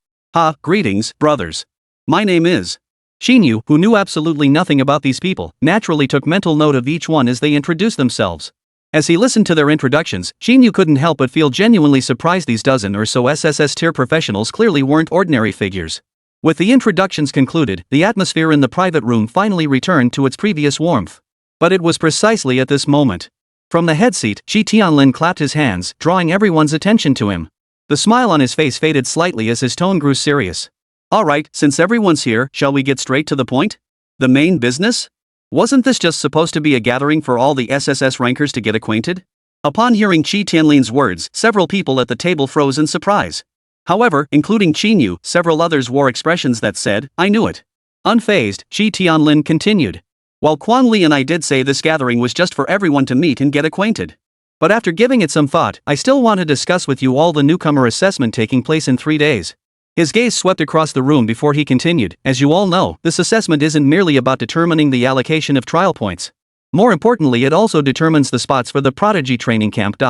Greetings, brothers. My name is Qín Yǔ, who knew absolutely nothing about these people, naturally took mental note of each one as they introduced themselves. As he listened to their introductions, Qín Yǔ couldn't help but feel genuinely surprised these dozen or so SSS-tier professionals clearly weren't ordinary figures. With the introductions concluded, the atmosphere in the private room finally returned to its previous warmth. But it was precisely at this moment. From the head seat, Qi Tianlin clapped his hands, drawing everyone's attention to him. The smile on his face faded slightly as his tone grew serious. Alright, since everyone's here, shall we get straight to the point? The main business? Wasn't this just supposed to be a gathering for all the SSS rankers to get acquainted? Upon hearing Qi Tianlin's words, several people at the table froze in surprise. However, including Qín Yǔ, several others wore expressions that said, I knew it. Unfazed, Qi Tianlin continued. While Quang Li and I did say this gathering was just for everyone to meet and get acquainted. But after giving it some thought, I still want to discuss with you all the newcomer assessment taking place in 3 days. His gaze swept across the room before he continued. As you all know, this assessment isn't merely about determining the allocation of trial points. More importantly, it also determines the spots for the prodigy training camp.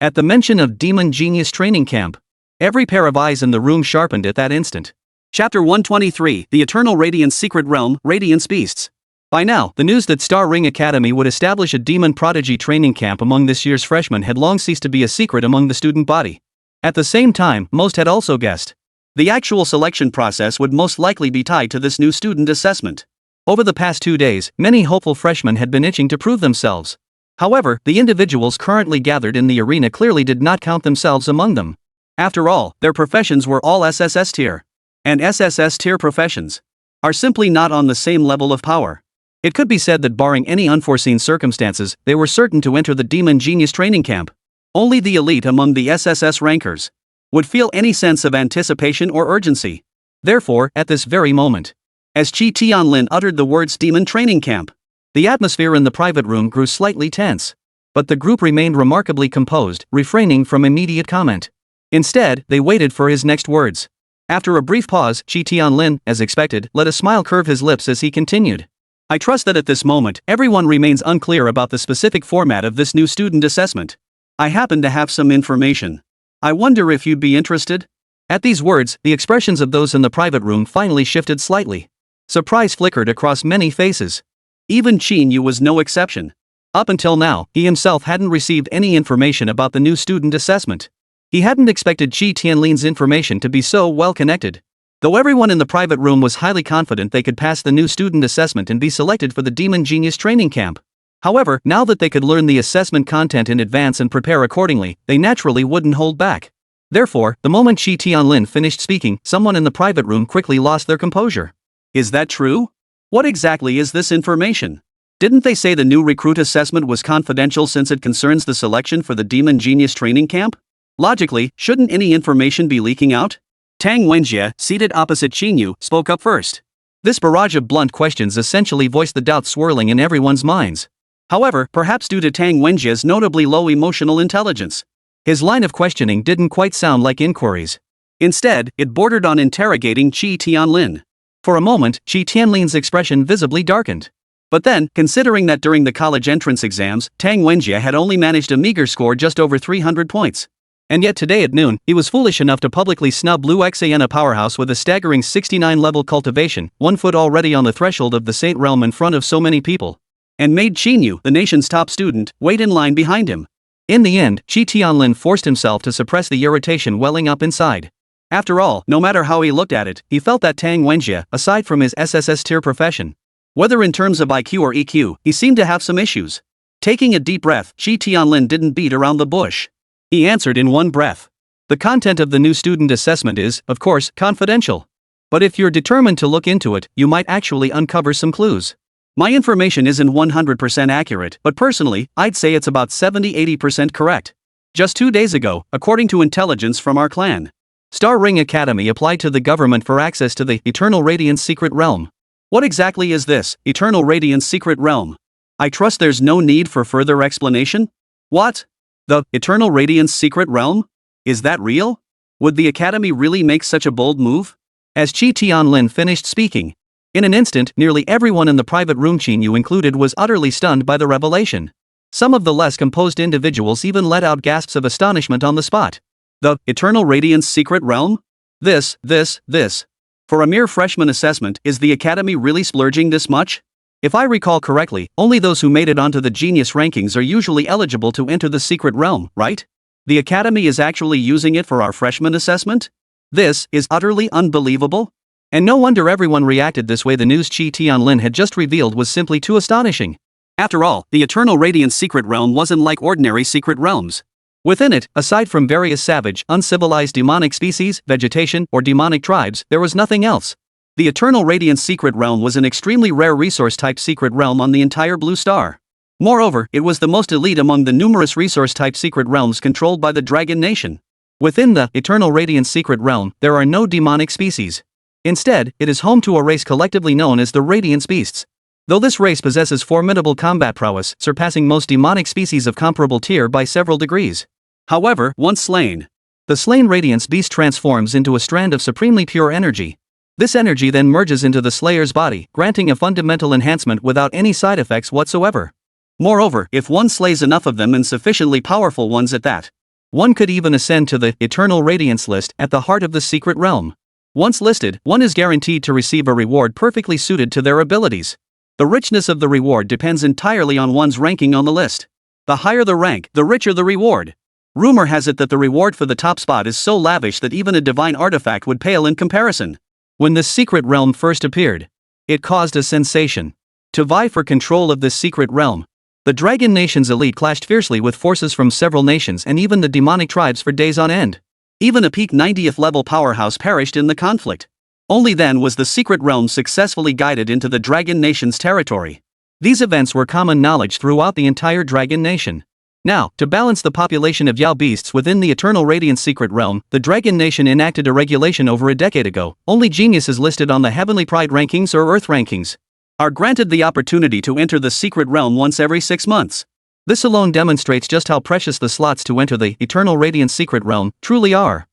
At the mention of Demon Genius Training Camp, every pair of eyes in the room sharpened at that instant. Chapter 123, The Eternal Radiance Secret Realm, Radiance Beasts. By now, the news that Star Ring Academy would establish a demon prodigy training camp among this year's freshmen had long ceased to be a secret among the student body. At the same time, most had also guessed. The actual selection process would most likely be tied to this new student assessment. Over the past 2 days, many hopeful freshmen had been itching to prove themselves. However, the individuals currently gathered in the arena clearly did not count themselves among them. After all, their professions were all SSS tier. And SSS tier professions are simply not on the same level of power. It could be said that barring any unforeseen circumstances, they were certain to enter the Demon Genius Training Camp. Only the elite among the SSS rankers would feel any sense of anticipation or urgency. Therefore, at this very moment, as Qi Tianlin uttered the words Demon Training Camp, the atmosphere in the private room grew slightly tense. But the group remained remarkably composed, refraining from immediate comment. Instead, they waited for his next words. After a brief pause, Qi Tianlin, as expected, let a smile curve his lips as he continued. I trust that at this moment, everyone remains unclear about the specific format of this new student assessment. I happen to have some information. I wonder if you'd be interested? At these words, the expressions of those in the private room finally shifted slightly. Surprise flickered across many faces. Even Qín Yǔ was no exception. Up until now, he himself hadn't received any information about the new student assessment. He hadn't expected Qi Tianlin's information to be so well connected. Though everyone in the private room was highly confident they could pass the new student assessment and be selected for the Demon Genius Training Camp. However, now that they could learn the assessment content in advance and prepare accordingly, they naturally wouldn't hold back. Therefore, the moment Qi Tianlin finished speaking, someone in the private room quickly lost their composure. Is that true? What exactly is this information? Didn't they say the new recruit assessment was confidential since it concerns the selection for the Demon Genius Training Camp? Logically, shouldn't any information be leaking out? Tang Wenjie, seated opposite Qín Yǔ, spoke up first. This barrage of blunt questions essentially voiced the doubts swirling in everyone's minds. However, perhaps due to Tang Wenjie's notably low emotional intelligence, his line of questioning didn't quite sound like inquiries. Instead, it bordered on interrogating Qi Tianlin. For a moment, Qi Tianlin's expression visibly darkened. But then, considering that during the college entrance exams, Tang Wenjie had only managed a meager score just over 300 points, And yet today at noon, he was foolish enough to publicly snub Blue Xian, a powerhouse with a staggering 69-level cultivation, 1 foot already on the threshold of the Saint Realm in front of so many people. And made Qín Yǔ, the nation's top student, wait in line behind him. In the end, Qi Tianlin forced himself to suppress the irritation welling up inside. After all, no matter how he looked at it, he felt that Tang Wenjie, aside from his SSS tier profession, whether in terms of IQ or EQ, he seemed to have some issues. Taking a deep breath, Qi Tianlin didn't beat around the bush. He answered in one breath. The content of the new student assessment is, of course, confidential. But if you're determined to look into it, you might actually uncover some clues. My information isn't 100% accurate, but personally, I'd say it's about 70–80% correct. Just 2 days ago, according to intelligence from our clan, Star Ring Academy applied to the government for access to the Eternal Radiance Secret Realm. What exactly is this, Eternal Radiance Secret Realm? I trust there's no need for further explanation? What? The Eternal Radiance Secret Realm? Is that real? Would the Academy really make such a bold move? As Qi Tianlin finished speaking, in an instant, nearly everyone in the private room, Qín Yǔ included, was utterly stunned by the revelation. Some of the less composed individuals even let out gasps of astonishment on the spot. The Eternal Radiance Secret Realm? This. For a mere freshman assessment, is the Academy really splurging this much? If I recall correctly, only those who made it onto the genius rankings are usually eligible to enter the secret realm, right? The Academy is actually using it for our freshman assessment? This is utterly unbelievable. And no wonder everyone reacted this way. The news Qi Tianlin had just revealed was simply too astonishing. After all, the Eternal Radiance Secret Realm wasn't like ordinary secret realms. Within it, aside from various savage, uncivilized demonic species, vegetation, or demonic tribes, there was nothing else. The Eternal Radiance Secret Realm was an extremely rare resource-type secret realm on the entire Blue Star. Moreover, it was the most elite among the numerous resource-type secret realms controlled by the Dragon Nation. Within the Eternal Radiance Secret Realm, there are no demonic species. Instead, it is home to a race collectively known as the Radiance Beasts. Though this race possesses formidable combat prowess, surpassing most demonic species of comparable tier by several degrees. However, once slain, the slain Radiance Beast transforms into a strand of supremely pure energy. This energy then merges into the Slayer's body, granting a fundamental enhancement without any side effects whatsoever. Moreover, if one slays enough of them, and sufficiently powerful ones at that, one could even ascend to the Eternal Radiance list at the heart of the secret realm. Once listed, one is guaranteed to receive a reward perfectly suited to their abilities. The richness of the reward depends entirely on one's ranking on the list. The higher the rank, the richer the reward. Rumor has it that the reward for the top spot is so lavish that even a divine artifact would pale in comparison. When this secret realm first appeared, it caused a sensation. To vie for control of this secret realm, the Dragon Nation's elite clashed fiercely with forces from several nations and even the demonic tribes for days on end. Even a peak 90th level powerhouse perished in the conflict. Only then was the secret realm successfully guided into the Dragon Nation's territory. These events were common knowledge throughout the entire Dragon Nation. Now, to balance the population of Yao beasts within the Eternal Radiance Secret Realm, the Dragon Nation enacted a regulation over a decade ago. Only geniuses listed on the Heavenly Pride rankings or Earth rankings are granted the opportunity to enter the secret realm once every 6 months. This alone demonstrates just how precious the slots to enter the Eternal Radiance Secret Realm truly are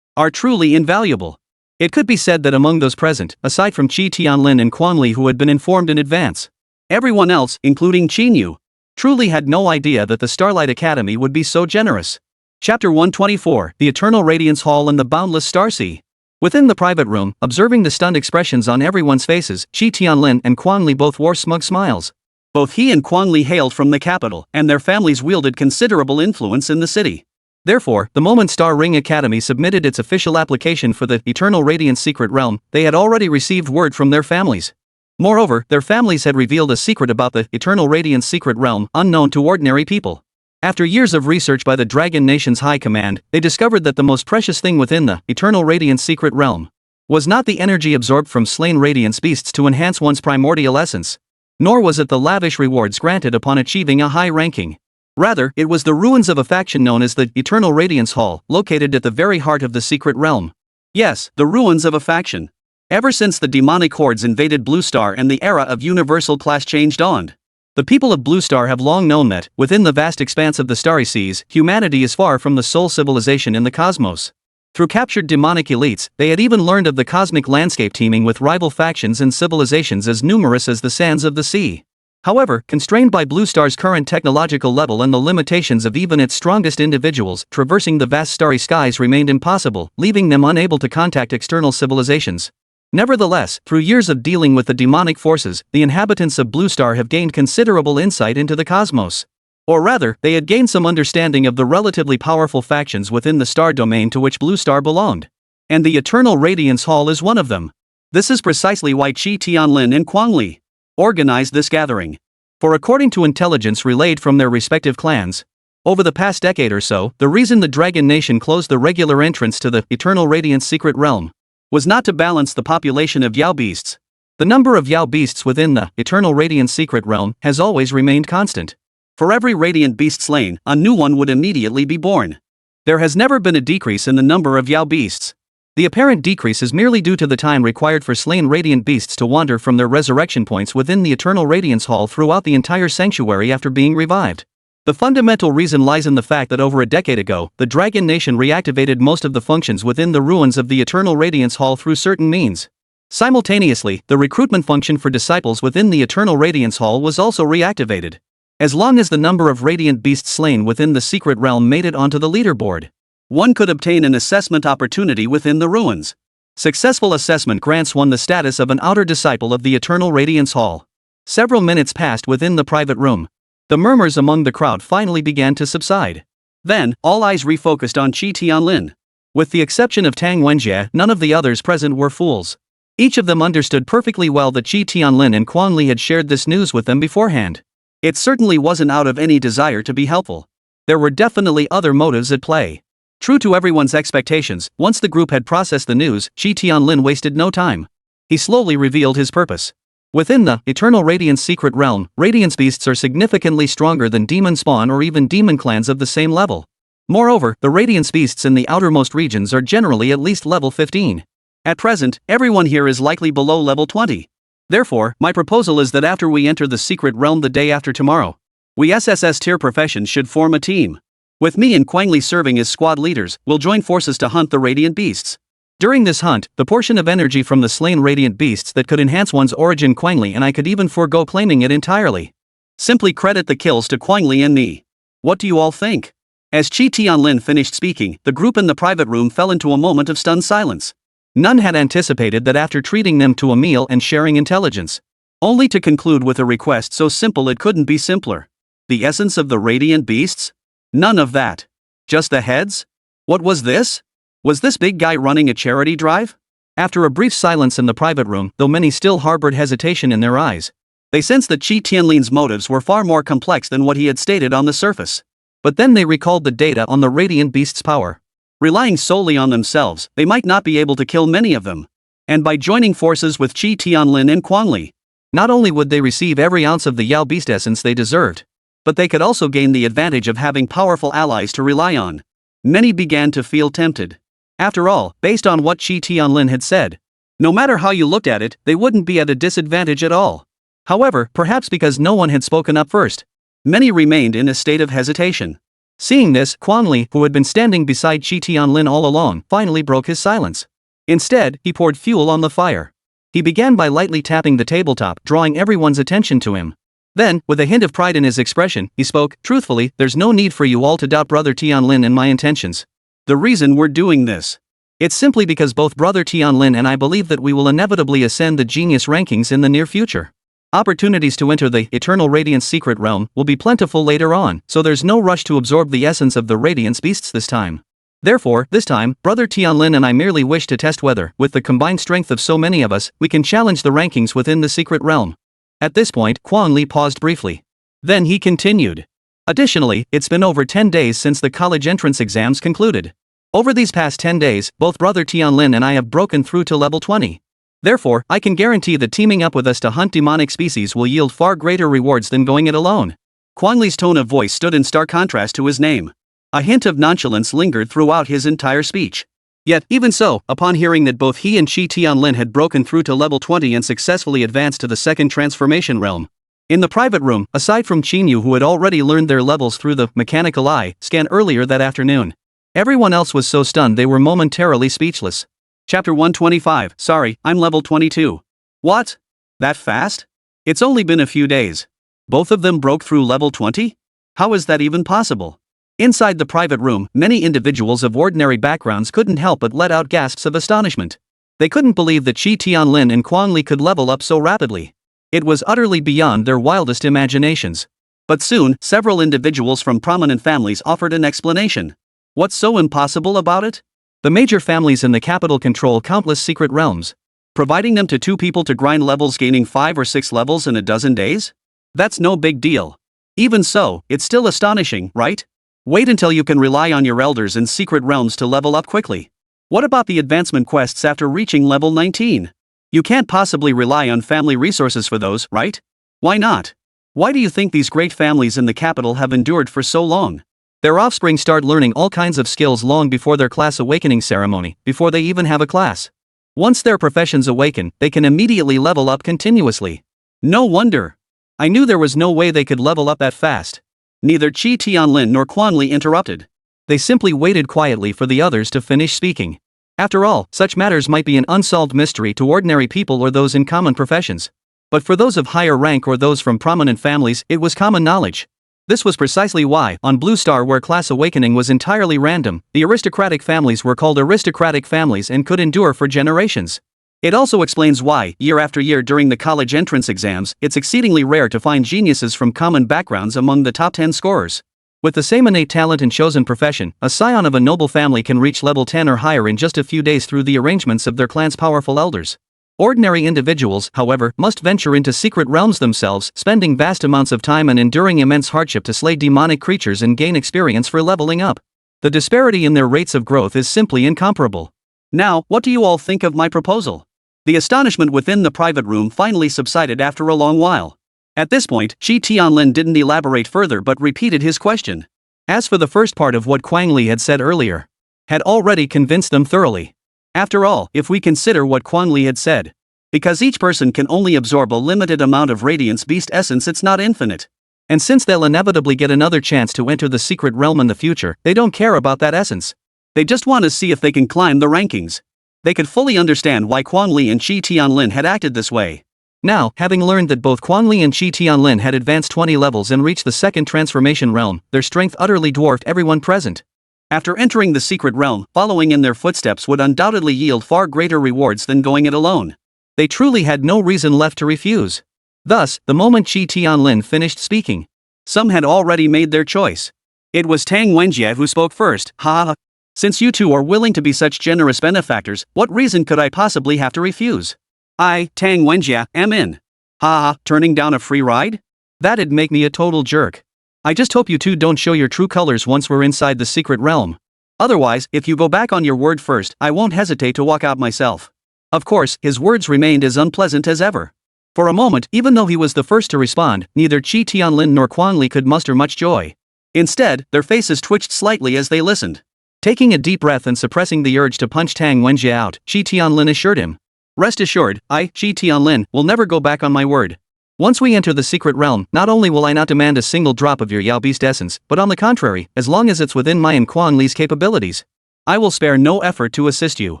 truly invaluable. It could be said that among those present, aside from Qi Tianlin and Quan Li who had been informed in advance, everyone else, including Qín Yǔ, truly had no idea that the Starlight Academy would be so generous. Chapter 124, The Eternal Radiance Hall and the Boundless Starsea. Within the private room, observing the stunned expressions on everyone's faces, Qi Tianlin and Quan Li both wore smug smiles. Both he and Quan Li hailed from the capital, and their families wielded considerable influence in the city. Therefore, the moment Star Ring Academy submitted its official application for the Eternal Radiance Secret Realm, they had already received word from their families. Moreover, their families had revealed a secret about the Eternal Radiance Secret Realm, unknown to ordinary people. After years of research by the Dragon Nation's High Command, they discovered that the most precious thing within the Eternal Radiance Secret Realm was not the energy absorbed from slain Radiance Beasts to enhance one's primordial essence, nor was it the lavish rewards granted upon achieving a high ranking. Rather, it was the ruins of a faction known as the Eternal Radiance Hall, located at the very heart of the secret realm. Yes, the ruins of a faction. Ever since the demonic hordes invaded Blue Star and the era of universal class change dawned, the people of Blue Star have long known that, within the vast expanse of the starry seas, humanity is far from the sole civilization in the cosmos. Through captured demonic elites, they had even learned of the cosmic landscape teeming with rival factions and civilizations as numerous as the sands of the sea. However, constrained by Blue Star's current technological level and the limitations of even its strongest individuals, traversing the vast starry skies remained impossible, leaving them unable to contact external civilizations. Nevertheless, through years of dealing with the demonic forces, the inhabitants of Blue Star have gained considerable insight into the cosmos. Or rather, they had gained some understanding of the relatively powerful factions within the star domain to which Blue Star belonged. And the Eternal Radiance Hall is one of them. This is precisely why Qi Tianlin and Kuang Li organized this gathering. For according to intelligence relayed from their respective clans, over the past decade or so, the reason the Dragon Nation closed the regular entrance to the Eternal Radiance Secret Realm was not to balance the population of Yao beasts. The number of Yao beasts within the Eternal Radiance Secret Realm has always remained constant. For every radiant beast slain, a new one would immediately be born. There has never been a decrease in the number of Yao beasts. The apparent decrease is merely due to the time required for slain radiant beasts to wander from their resurrection points within the Eternal Radiance Hall throughout the entire sanctuary after being revived. The fundamental reason lies in the fact that over a decade ago, the Dragon Nation reactivated most of the functions within the ruins of the Eternal Radiance Hall through certain means. Simultaneously, the recruitment function for disciples within the Eternal Radiance Hall was also reactivated. As long as the number of radiant beasts slain within the secret realm made it onto the leaderboard, one could obtain an assessment opportunity within the ruins. Successful assessment grants one the status of an outer disciple of the Eternal Radiance Hall. Several minutes passed within the private room. The murmurs among the crowd finally began to subside. Then, all eyes refocused on Qi Tianlin. With the exception of Tang Wenjie, none of the others present were fools. Each of them understood perfectly well that Qi Tianlin and Kuang Li had shared this news with them beforehand. It certainly wasn't out of any desire to be helpful. There were definitely other motives at play. True to everyone's expectations, once the group had processed the news, Qi Tianlin wasted no time. He slowly revealed his purpose. Within the Eternal Radiance Secret Realm, Radiance beasts are significantly stronger than demon spawn or even demon clans of the same level. Moreover, the Radiance beasts in the outermost regions are generally at least level 15. At present, everyone here is likely below level 20. Therefore, my proposal is that after we enter the secret realm the day after tomorrow, we SSS tier professions should form a team. With me and Kuang Li serving as squad leaders, we'll join forces to hunt the radiant beasts. During this hunt, the portion of energy from the slain radiant beasts that could enhance one's origin, Kuang Li and I could even forego claiming it entirely. Simply credit the kills to Kuang Li and me. What do you all think? As Qi Tianlin finished speaking, the group in the private room fell into a moment of stunned silence. None had anticipated that after treating them to a meal and sharing intelligence, only to conclude with a request so simple it couldn't be simpler. The essence of the radiant beasts? None of that. Just the heads? What was this? Was this big guy running a charity drive? After a brief silence in the private room, though many still harbored hesitation in their eyes, they sensed that Qi Tianlin's motives were far more complex than what he had stated on the surface. But then they recalled the data on the radiant beast's power. Relying solely on themselves, they might not be able to kill many of them. And by joining forces with Qi Tianlin and Kuang Li, not only would they receive every ounce of the Yao beast essence they deserved, but they could also gain the advantage of having powerful allies to rely on. Many began to feel tempted. After all, based on what Qi Tianlin had said, no matter how you looked at it, they wouldn't be at a disadvantage at all. However, perhaps because no one had spoken up first, many remained in a state of hesitation. Seeing this, Kuang Li, who had been standing beside Qi Tianlin all along, finally broke his silence. Instead, he poured fuel on the fire. He began by lightly tapping the tabletop, drawing everyone's attention to him. Then, with a hint of pride in his expression, he spoke, "Truthfully, there's no need for you all to doubt Brother Tianlin and my intentions. The reason we're doing this, it's simply because both Brother Tianlin and I believe that we will inevitably ascend the genius rankings in the near future. Opportunities to enter the Eternal Radiance Secret Realm will be plentiful later on, so there's no rush to absorb the essence of the Radiance beasts this time. Therefore, this time, Brother Tianlin and I merely wish to test whether, with the combined strength of so many of us, we can challenge the rankings within the secret realm." At this point, Kuang Li paused briefly. Then he continued. "Additionally, it's been over 10 days since the college entrance exams concluded. Over these past 10 days, both Brother Tianlin and I have broken through to level 20. Therefore, I can guarantee that teaming up with us to hunt demonic species will yield far greater rewards than going it alone." Kuang Li's tone of voice stood in stark contrast to his name. A hint of nonchalance lingered throughout his entire speech. Yet, even so, upon hearing that both he and Qi Tianlin had broken through to level 20 and successfully advanced to the second transformation realm, in the private room, aside from Qín Yǔ who had already learned their levels through the mechanical eye scan earlier that afternoon, everyone else was so stunned they were momentarily speechless. Chapter 125, sorry, I'm level 22. What? That fast? It's only been a few days. Both of them broke through level 20? How is that even possible? Inside the private room, many individuals of ordinary backgrounds couldn't help but let out gasps of astonishment. They couldn't believe that Qi Tianlin and Quang Li could level up so rapidly. It was utterly beyond their wildest imaginations. But soon, several individuals from prominent families offered an explanation. What's so impossible about it? The major families in the capital control countless secret realms. Providing them to 2 people to grind levels, gaining 5 or 6 levels in a dozen days? That's no big deal. Even so, it's still astonishing, right? Wait until you can rely on your elders in secret realms to level up quickly. What about the advancement quests after reaching level 19? You can't possibly rely on family resources for those, right? Why not? Why do you think these great families in the capital have endured for so long? Their offspring start learning all kinds of skills long before their class awakening ceremony, before they even have a class. Once their professions awaken, they can immediately level up continuously. No wonder. I knew there was no way they could level up that fast. Neither Qi Tianlin nor Quang Li interrupted. They simply waited quietly for the others to finish speaking. After all, such matters might be an unsolved mystery to ordinary people or those in common professions. But for those of higher rank or those from prominent families, it was common knowledge. This was precisely why, on Blue Star, where class awakening was entirely random, the aristocratic families were called aristocratic families and could endure for generations. It also explains why, year after year during the college entrance exams, it's exceedingly rare to find geniuses from common backgrounds among the top 10 scorers. With the same innate talent and chosen profession, a scion of a noble family can reach level 10 or higher in just a few days through the arrangements of their clan's powerful elders. Ordinary individuals, however, must venture into secret realms themselves, spending vast amounts of time and enduring immense hardship to slay demonic creatures and gain experience for leveling up. The disparity in their rates of growth is simply incomparable. Now, what do you all think of my proposal? The astonishment within the private room finally subsided after a long while. At this point, Qi Tianlin didn't elaborate further but repeated his question. As for the first part of what Quang Li had said earlier, had already convinced them thoroughly. After all, if we consider what Quang Li had said, because each person can only absorb a limited amount of Radiance Beast essence, it's not infinite. And since they'll inevitably get another chance to enter the secret realm in the future, they don't care about that essence. They just want to see if they can climb the rankings. They could fully understand why Quang Li and Qi Tianlin had acted this way. Now, having learned that both Quang Li and Qi Tianlin had advanced 20 levels and reached the second transformation realm, their strength utterly dwarfed everyone present. After entering the secret realm, following in their footsteps would undoubtedly yield far greater rewards than going it alone. They truly had no reason left to refuse. Thus, the moment Qi Tianlin finished speaking, some had already made their choice. It was Tang Wenjie who spoke first. Ha! Since you two are willing to be such generous benefactors, what reason could I possibly have to refuse? I, Tang Wenjie, am in. Ha! Turning down a free ride? That'd make me a total jerk. I just hope you two don't show your true colors once we're inside the secret realm. Otherwise, if you go back on your word first, I won't hesitate to walk out myself. Of course, his words remained as unpleasant as ever. For a moment, even though he was the first to respond, neither Qi Tianlin nor Quang Li could muster much joy. Instead, their faces twitched slightly as they listened. Taking a deep breath and suppressing the urge to punch Tang Wenjie out, Qi Tianlin assured him. Rest assured, I, Qi Tianlin, will never go back on my word. Once we enter the secret realm, not only will I not demand a single drop of your Yao Beast essence, but on the contrary, as long as it's within my and Quang Li's capabilities, I will spare no effort to assist you.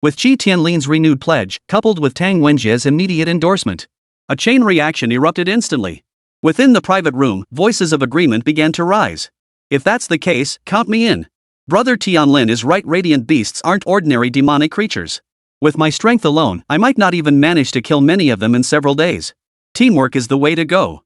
With Qi Tianlin's renewed pledge, coupled with Tang Wenjie's immediate endorsement, a chain reaction erupted instantly. Within the private room, voices of agreement began to rise. If that's the case, count me in. Brother Tianlin is right, radiant beasts aren't ordinary demonic creatures. With my strength alone, I might not even manage to kill many of them in several days. Teamwork is the way to go.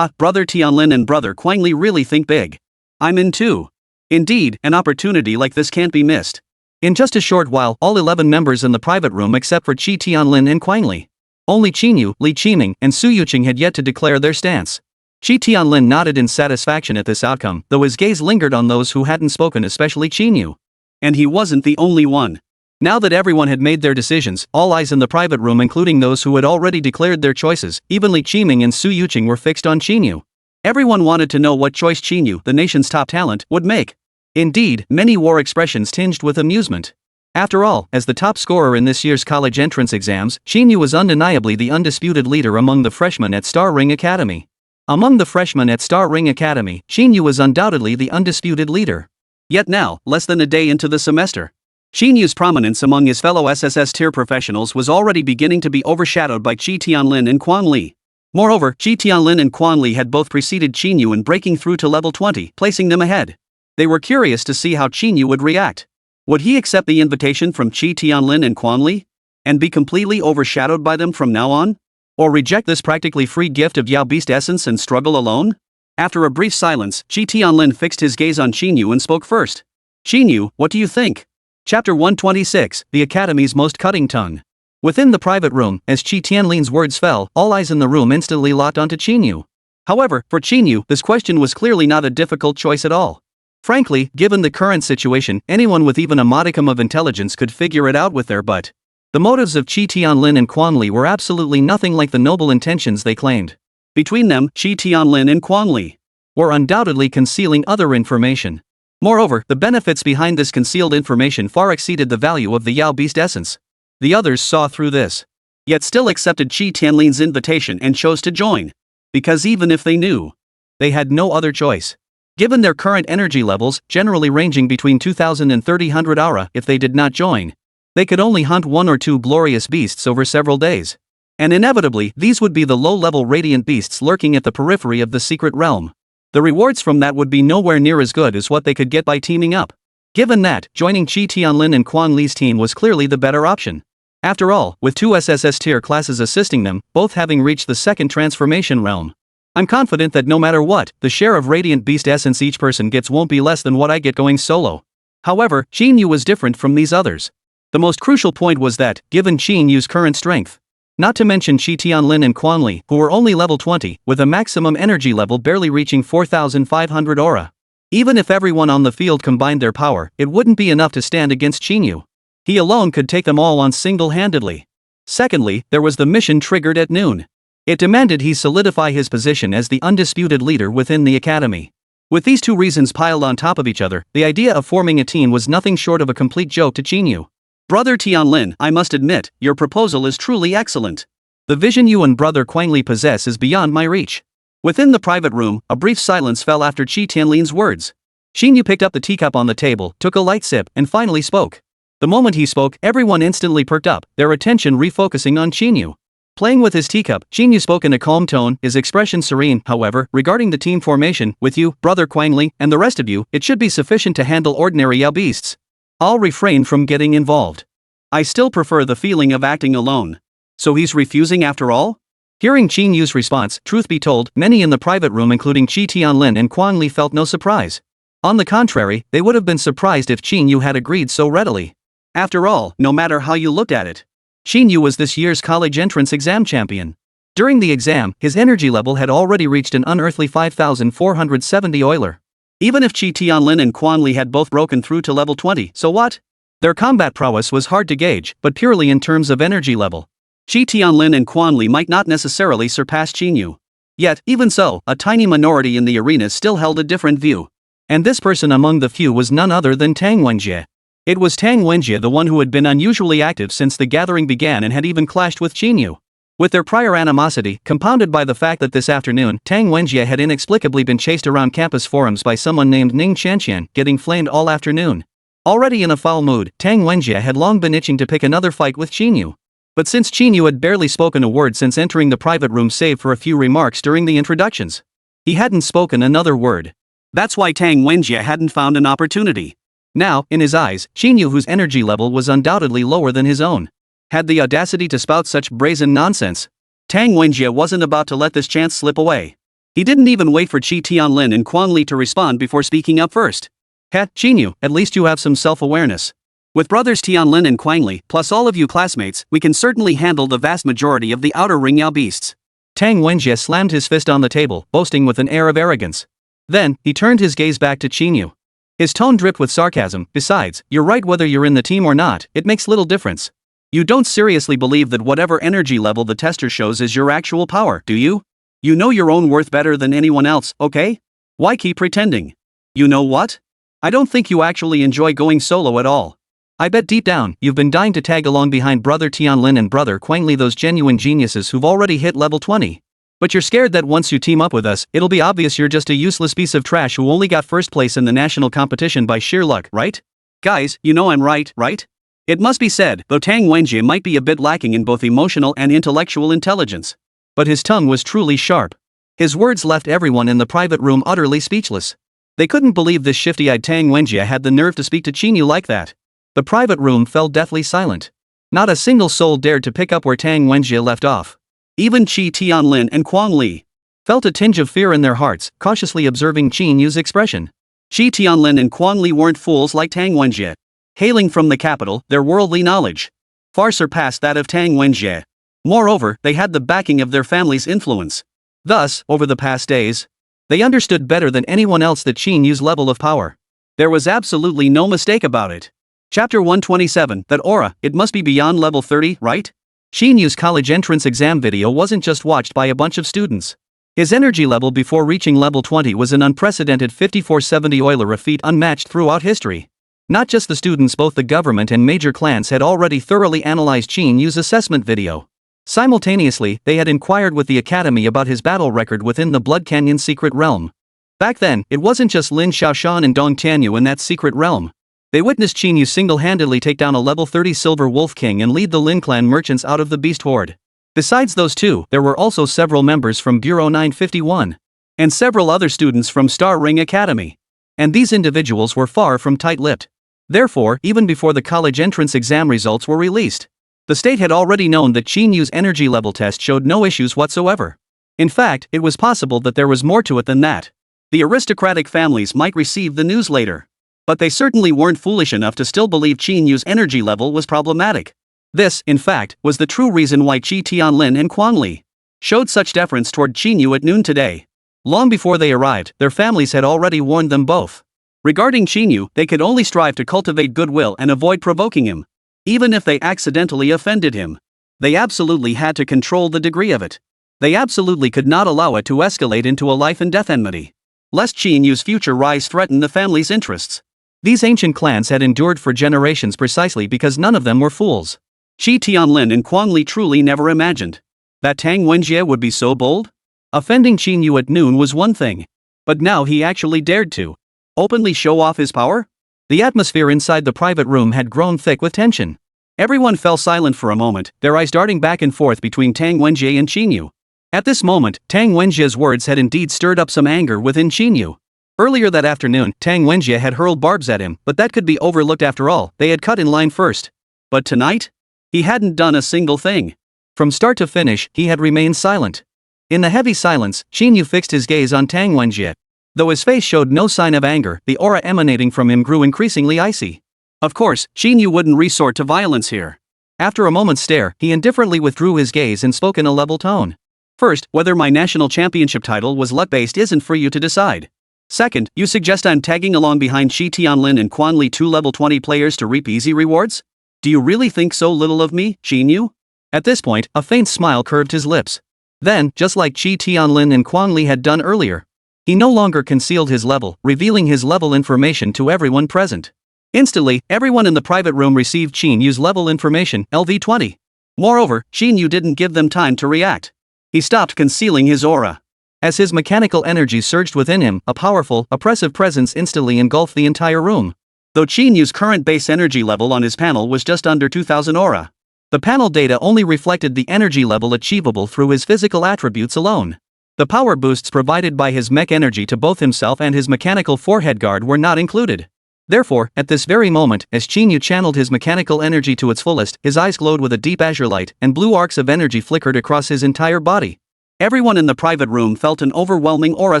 Brother Tianlin and Brother Quang Li really think big. I'm in too. Indeed, an opportunity like this can't be missed. In just a short while, all 11 members in the private room except for Qi Tianlin and Quang Li. Only Qín Yǔ, Li Qiming, and Su Yuqing had yet to declare their stance. Qi Tianlin nodded in satisfaction at this outcome, though his gaze lingered on those who hadn't spoken, especially Qín Yǔ. And he wasn't the only one. Now that everyone had made their decisions, all eyes in the private room, including those who had already declared their choices, even Li Qiming and Su Yuqing, were fixed on Qín Yǔ. Everyone wanted to know what choice Qín Yǔ, the nation's top talent, would make. Indeed, many wore expressions tinged with amusement. After all, as the top scorer in this year's college entrance exams, Qín Yǔ was undeniably the undisputed leader among the freshmen at Star Ring Academy. Among the freshmen at Star Ring Academy, Qín Yǔ was undoubtedly the undisputed leader. Yet now, less than a day into the semester, Qín Yǔ's prominence among his fellow SSS tier professionals was already beginning to be overshadowed by Qi Tianlin and Quang Li. Moreover, Qi Tianlin and Quan Li had both preceded Qín Yǔ in breaking through to level 20, placing them ahead. They were curious to see how Qín Yǔ would react. Would he accept the invitation from Qi Tianlin and Quan Li? And be completely overshadowed by them from now on? Or reject this practically free gift of Yao Beast essence and struggle alone? After a brief silence, Qi Tianlin fixed his gaze on Qín Yǔ and spoke first. Qín Yǔ, what do you think? Chapter 126, The Academy's Most Cutting Tongue. Within the private room, as Qi Tianlin's words fell, all eyes in the room instantly locked onto Qín Yǔ. However, for Qín Yǔ, this question was clearly not a difficult choice at all. Frankly, given the current situation, anyone with even a modicum of intelligence could figure it out with their butt. The motives of Qi Tianlin and Quan Li were absolutely nothing like the noble intentions they claimed. Between them, Qi Tianlin and Quan Li were undoubtedly concealing other information. Moreover, the benefits behind this concealed information far exceeded the value of the Yao Beast essence. The others saw through this, yet still accepted Qi Tianlin's invitation and chose to join. Because even if they knew, they had no other choice. Given their current energy levels, generally ranging between 2000 and 3000 aura, if they did not join, they could only hunt one or two glorious beasts over several days. And inevitably, these would be the low-level radiant beasts lurking at the periphery of the secret realm. The rewards from that would be nowhere near as good as what they could get by teaming up. Given that, joining Qi Tianlin and Quan Li's team was clearly the better option. After all, with two SSS tier classes assisting them, both having reached the second transformation realm, I'm confident that no matter what, the share of radiant beast essence each person gets won't be less than what I get going solo. However, Qín Yǔ was different from these others. The most crucial point was that, given Qín Yú's current strength, not to mention Qi Tianlin and Quan Li, who were only level 20, with a maximum energy level barely reaching 4500 aura. Even if everyone on the field combined their power, it wouldn't be enough to stand against Qín Yǔ. He alone could take them all on single-handedly. Secondly, there was the mission triggered at noon. It demanded he solidify his position as the undisputed leader within the academy. With these two reasons piled on top of each other, the idea of forming a team was nothing short of a complete joke to Qín Yǔ. Brother Tianlin, I must admit, your proposal is truly excellent. The vision you and Brother Quan Li possess is beyond my reach. Within the private room, a brief silence fell after Qi Tianlin's words. Qín Yǔ picked up the teacup on the table, took a light sip, and finally spoke. The moment he spoke, everyone instantly perked up, their attention refocusing on Qín Yǔ. Playing with his teacup, Qín Yǔ spoke in a calm tone, his expression serene. However, regarding the team formation, with you, Brother Quan Li, and the rest of you, it should be sufficient to handle ordinary Yao beasts. I'll refrain from getting involved. I still prefer the feeling of acting alone. So he's refusing after all? Hearing Qín Yǔ's response, truth be told, many in the private room including Qi Tianlin and Quan Li felt no surprise. On the contrary, they would have been surprised if Qín Yǔ had agreed so readily. After all, no matter how you looked at it, Qín Yǔ was this year's college entrance exam champion. During the exam, his energy level had already reached an unearthly 5470 Euler. Even if Qi Tianlin and Quan Li had both broken through to level 20, so what? Their combat prowess was hard to gauge, but purely in terms of energy level, Qi Tianlin and Quan Li might not necessarily surpass Qín Yǔ. Yet, even so, a tiny minority in the arena still held a different view. And this person among the few was none other than Tang Wenjie. It was Tang Wenjie, the one who had been unusually active since the gathering began and had even clashed with Qín Yǔ. With their prior animosity, compounded by the fact that this afternoon, Tang Wenjie had inexplicably been chased around campus forums by someone named Ning Qianqian, getting flamed all afternoon. Already in a foul mood, Tang Wenjie had long been itching to pick another fight with Qín Yǔ. But since Qín Yǔ had barely spoken a word since entering the private room save for a few remarks during the introductions, he hadn't spoken another word. That's why Tang Wenjie hadn't found an opportunity. Now, in his eyes, Qín Yǔ, whose energy level was undoubtedly lower than his own, had the audacity to spout such brazen nonsense. Tang Wenjie wasn't about to let this chance slip away. He didn't even wait for Qi Tianlin and Quan Li to respond before speaking up first. Qín Yǔ, at least you have some self-awareness. With brothers Tianlin and Quan Li, plus all of you classmates, we can certainly handle the vast majority of the outer ring Yao beasts. Tang Wenjie slammed his fist on the table, boasting with an air of arrogance. Then, he turned his gaze back to Qín Yǔ. His tone dripped with sarcasm. Besides, you're right, whether you're in the team or not, it makes little difference. You don't seriously believe that whatever energy level the tester shows is your actual power, do you? You know your own worth better than anyone else, okay? Why keep pretending? You know what? I don't think you actually enjoy going solo at all. I bet deep down, you've been dying to tag along behind Brother Tianlin and Brother Quan Li, those genuine geniuses who've already hit level 20. But you're scared that once you team up with us, it'll be obvious you're just a useless piece of trash who only got first place in the national competition by sheer luck, right? Guys, you know I'm right, right? It must be said, though Tang Wenjie might be a bit lacking in both emotional and intellectual intelligence, But his tongue was truly sharp. His words left everyone in the private room utterly speechless. They couldn't believe this shifty-eyed Tang Wenjie had the nerve to speak to Qín Yǔ like that. The private room fell deathly silent. Not a single soul dared to pick up where Tang Wenjie left off. Even Qi Tianlin and Quang Li felt a tinge of fear in their hearts, cautiously observing Qín Yǔ's expression. Qi Tianlin and Quang Li weren't fools like Tang Wenjie. Hailing from the capital, their worldly knowledge far surpassed that of Tang Wenjie. Moreover, they had the backing of their family's influence. Thus, over the past days, they understood better than anyone else that Qín Yǔ's level of power. There was absolutely no mistake about it. Chapter 127, that aura, it must be beyond level 30, right? Qín Yǔ's college entrance exam video wasn't just watched by a bunch of students. His energy level before reaching level 20 was an unprecedented 5470 Euler, a feat unmatched throughout history. Not just the students, both the government and major clans had already thoroughly analyzed Qín Yǔ's assessment video. Simultaneously, they had inquired with the academy about his battle record within the Blood Canyon secret realm. Back then, it wasn't just Lin Xiaoshan and Dong Tianyu in that secret realm. They witnessed Qín Yǔ single-handedly take down a level 30 Silver Wolf King and lead the Lin clan merchants out of the Beast Horde. Besides those two, there were also several members from Bureau 951. And several other students from Star Ring Academy. And these individuals were far from tight-lipped. Therefore, even before the college entrance exam results were released, the state had already known that Qín Yǔ's energy level test showed no issues whatsoever. In fact, it was possible that there was more to it than that. The aristocratic families might receive the news later. But they certainly weren't foolish enough to still believe Qín Yǔ's energy level was problematic. This, in fact, was the true reason why Qi Tianlin and Quang Li showed such deference toward Qín Yǔ at noon today. Long before they arrived, their families had already warned them both. Regarding Qín Yǔ, they could only strive to cultivate goodwill and avoid provoking him. Even if they accidentally offended him, they absolutely had to control the degree of it. They absolutely could not allow it to escalate into a life and death enmity, lest Qín Yǔ's future rise threaten the family's interests. These ancient clans had endured for generations precisely because none of them were fools. Qi Tianlin and Quang Li truly never imagined that Tang Wenjie would be so bold. Offending Qín Yǔ at noon was one thing, but now he actually dared to openly show off his power? The atmosphere inside the private room had grown thick with tension. Everyone fell silent for a moment, their eyes darting back and forth between Tang Wenjie and Qín Yǔ. At this moment, Tang Wenjie's words had indeed stirred up some anger within Qín Yǔ. Earlier that afternoon, Tang Wenjie had hurled barbs at him, but that could be overlooked after all, they had cut in line first. But tonight? He hadn't done a single thing. From start to finish, he had remained silent. In the heavy silence, Qín Yǔ fixed his gaze on Tang Wenjie. Though his face showed no sign of anger, the aura emanating from him grew increasingly icy. Of course, Qín Yǔ wouldn't resort to violence here. After a moment's stare, he indifferently withdrew his gaze and spoke in a level tone. First, whether my national championship title was luck-based isn't for you to decide. Second, you suggest I'm tagging along behind Qi Tianlin and Quang Li, 2 level 20 players to reap easy rewards? Do you really think so little of me, Qín Yǔ? At this point, a faint smile curved his lips. Then, just like Qi Tianlin and Quang Li had done earlier, he no longer concealed his level, revealing his level information to everyone present. Instantly, everyone in the private room received Qín Yǔ's level information, LV20. Moreover, Qín Yǔ didn't give them time to react. He stopped concealing his aura. As his mechanical energy surged within him, a powerful, oppressive presence instantly engulfed the entire room. Though Qín Yǔ's current base energy level on his panel was just under 2000 aura, the panel data only reflected the energy level achievable through his physical attributes alone. The power boosts provided by his mech energy to both himself and his mechanical forehead guard were not included. Therefore, at this very moment, as Qín Yǔ channeled his mechanical energy to its fullest, his eyes glowed with a deep azure light, and blue arcs of energy flickered across his entire body. Everyone in the private room felt an overwhelming aura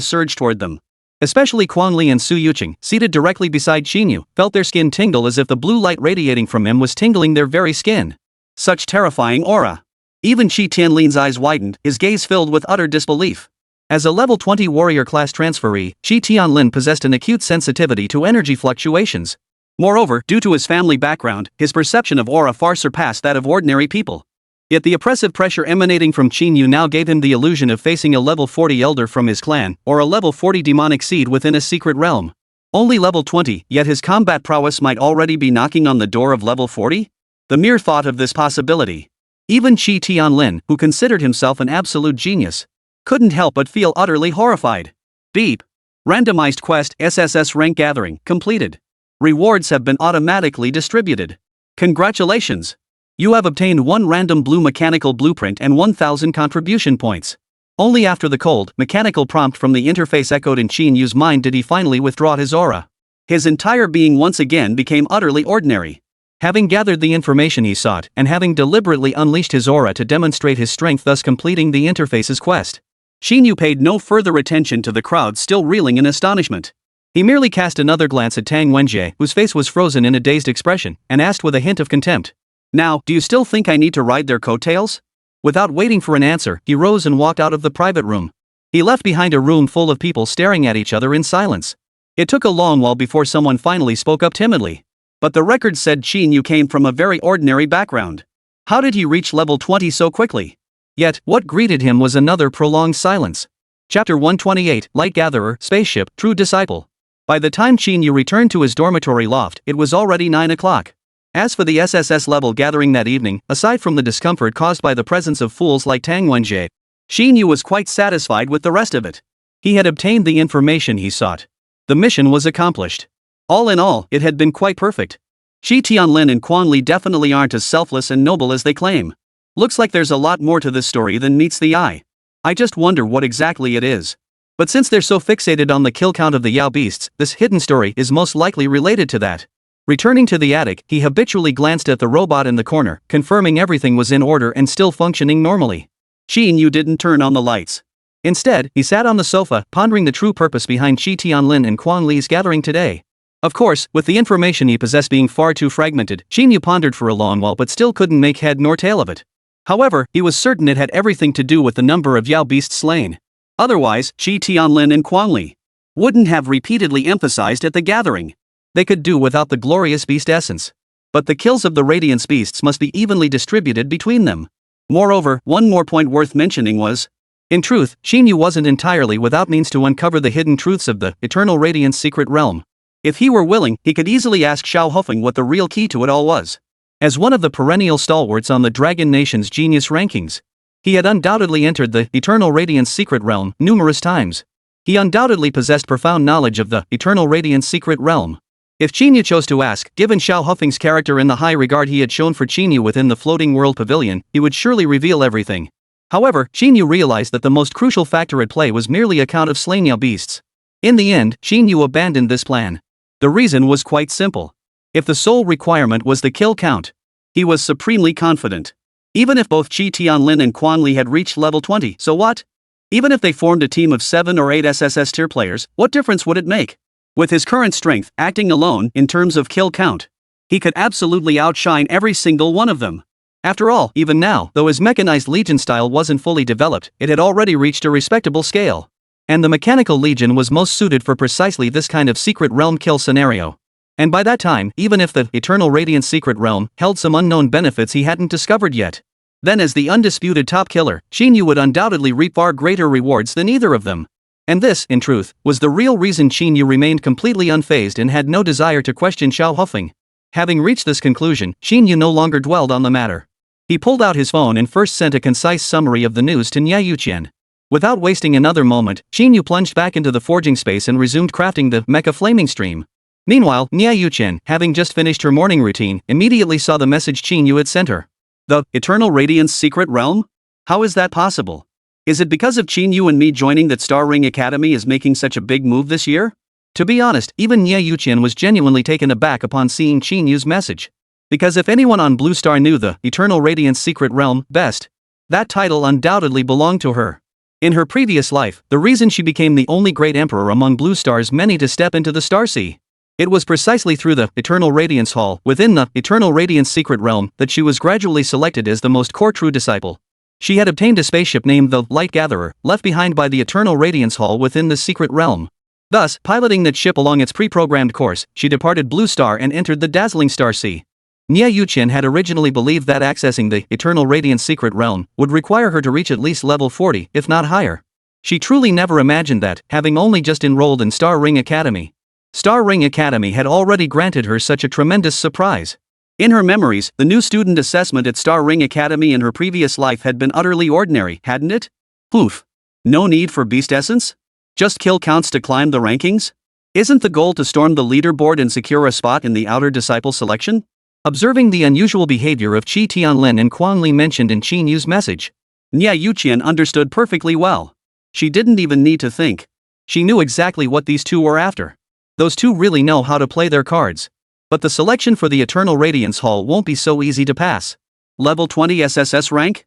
surge toward them. Especially Quang Li and Su Yuqing, seated directly beside Qín Yǔ, felt their skin tingle as if the blue light radiating from him was tingling their very skin. Such terrifying aura. Even Qi Tianlin's eyes widened, his gaze filled with utter disbelief. As a level 20 warrior class transferee, Qi Tianlin possessed an acute sensitivity to energy fluctuations. Moreover, due to his family background, his perception of aura far surpassed that of ordinary people. Yet the oppressive pressure emanating from Qín Yǔ now gave him the illusion of facing a level 40 elder from his clan, or a level 40 demonic seed within a secret realm. Only level 20, yet his combat prowess might already be knocking on the door of level 40? The mere thought of this possibility. Even Qi Tianlin, who considered himself an absolute genius, couldn't help but feel utterly horrified. Beep. Randomized quest SSS rank gathering completed. Rewards have been automatically distributed. Congratulations. You have obtained 1 random blue mechanical blueprint and 1000 contribution points. Only after the cold, mechanical prompt from the interface echoed in Qín Yú's mind did he finally withdraw his aura. His entire being once again became utterly ordinary. Having gathered the information he sought, and having deliberately unleashed his aura to demonstrate his strength, thus completing the interface's quest, Qín Yú paid no further attention to the crowd still reeling in astonishment. He merely cast another glance at Tang Wenjie, whose face was frozen in a dazed expression, and asked with a hint of contempt, "Now, do you still think I need to ride their coattails?" Without waiting for an answer, he rose and walked out of the private room. He left behind a room full of people staring at each other in silence. It took a long while before someone finally spoke up timidly. But the record said Qín Yú came from a very ordinary background. How did he reach level 20 so quickly? Yet, what greeted him was another prolonged silence. Chapter 128, Light Gatherer, Spaceship, True Disciple. By the time Qín Yú returned to his dormitory loft, it was already 9 o'clock. As for the SSS level gathering that evening, aside from the discomfort caused by the presence of fools like Tang Wenjie, Qín Yú was quite satisfied with the rest of it. He had obtained the information he sought. The mission was accomplished. All in all, it had been quite perfect. Shi Tianlin and Quan Li definitely aren't as selfless and noble as they claim. Looks like there's a lot more to this story than meets the eye. I just wonder what exactly it is. But since they're so fixated on the kill count of the Yao beasts, this hidden story is most likely related to that. Returning to the attic, he habitually glanced at the robot in the corner, confirming everything was in order and still functioning normally. Qín Yú didn't turn on the lights. Instead, he sat on the sofa, pondering the true purpose behind Shi Tianlin and Quan Li's gathering today. Of course, with the information he possessed being far too fragmented, Qín Yú pondered for a long while but still couldn't make head nor tail of it. However, he was certain it had everything to do with the number of Yao beasts slain. Otherwise, Shi Tianlin and Quan Li wouldn't have repeatedly emphasized at the gathering. They could do without the glorious beast essence. But the kills of the Radiance beasts must be evenly distributed between them. Moreover, one more point worth mentioning was, in truth, Qín Yú wasn't entirely without means to uncover the hidden truths of the Eternal Radiance secret realm. If he were willing, he could easily ask Xiao Hufeng what the real key to it all was. As one of the perennial stalwarts on the Dragon Nation's genius rankings, he had undoubtedly entered the Eternal Radiance secret realm numerous times. He undoubtedly possessed profound knowledge of the Eternal Radiance secret realm. If Qín Yú chose to ask, given Xiao Hufeng's character and the high regard he had shown for Qín Yú within the floating world pavilion, he would surely reveal everything. However, Qín Yú realized that the most crucial factor at play was merely a count of slain Yao beasts. In the end, Qín Yú abandoned this plan. The reason was quite simple. If the sole requirement was the kill count, he was supremely confident. Even if both Shi Tianlin and Quan Li had reached level 20, so what? Even if they formed a team of 7 or 8 SSS tier players, what difference would it make? With his current strength, acting alone, in terms of kill count, he could absolutely outshine every single one of them. After all, even now, though his mechanized legion style wasn't fully developed, it had already reached a respectable scale. And the mechanical legion was most suited for precisely this kind of secret realm kill scenario. And by that time, even if the Eternal Radiance secret realm held some unknown benefits he hadn't discovered yet, then as the undisputed top killer, Qín Yú would undoubtedly reap far greater rewards than either of them. And this, in truth, was the real reason Qín Yú remained completely unfazed and had no desire to question Xiao Hufeng. Having reached this conclusion, Qín Yú no longer dwelled on the matter. He pulled out his phone and first sent a concise summary of the news to Niè Yǔqiān. Without wasting another moment, Qín Yú plunged back into the forging space and resumed crafting the mecha flaming stream. Meanwhile, Niè Yǔqiān, having just finished her morning routine, immediately saw the message Qín Yú had sent her. The Eternal Radiance secret realm? How is that possible? Is it because of Qín Yú and me joining that Star Ring Academy is making such a big move this year? To be honest, even Niè Yǔqiān was genuinely taken aback upon seeing Qín Yu's message. Because if anyone on Blue Star knew the Eternal Radiance secret realm best, that title undoubtedly belonged to her. In her previous life, the reason she became the only great emperor among Blue Star's many to step into the Star Sea, it was precisely through the Eternal Radiance Hall within the Eternal Radiance secret realm that she was gradually selected as the most core true disciple. She had obtained a spaceship named the Light Gatherer, left behind by the Eternal Radiance Hall within the secret realm. Thus, piloting that ship along its pre-programmed course, she departed Blue Star and entered the dazzling Star Sea. Niè Yǔqiān had originally believed that accessing the Eternal Radiance secret realm would require her to reach at least level 40, if not higher. She truly never imagined that, having only just enrolled in Star Ring Academy, Star Ring Academy had already granted her such a tremendous surprise. In her memories, the new student assessment at Star Ring Academy in her previous life had been utterly ordinary, hadn't it? Poof. No need for beast essence? Just kill counts to climb the rankings? Isn't the goal to storm the leaderboard and secure a spot in the outer disciple selection? Observing the unusual behavior of Qi Tianlin and Quang Li mentioned in Qín Yǔ's message, Niè Yǔqiān understood perfectly well. She didn't even need to think. She knew exactly what these two were after. Those two really know how to play their cards. But the selection for the Eternal Radiance Hall won't be so easy to pass. Level 20 SSS rank?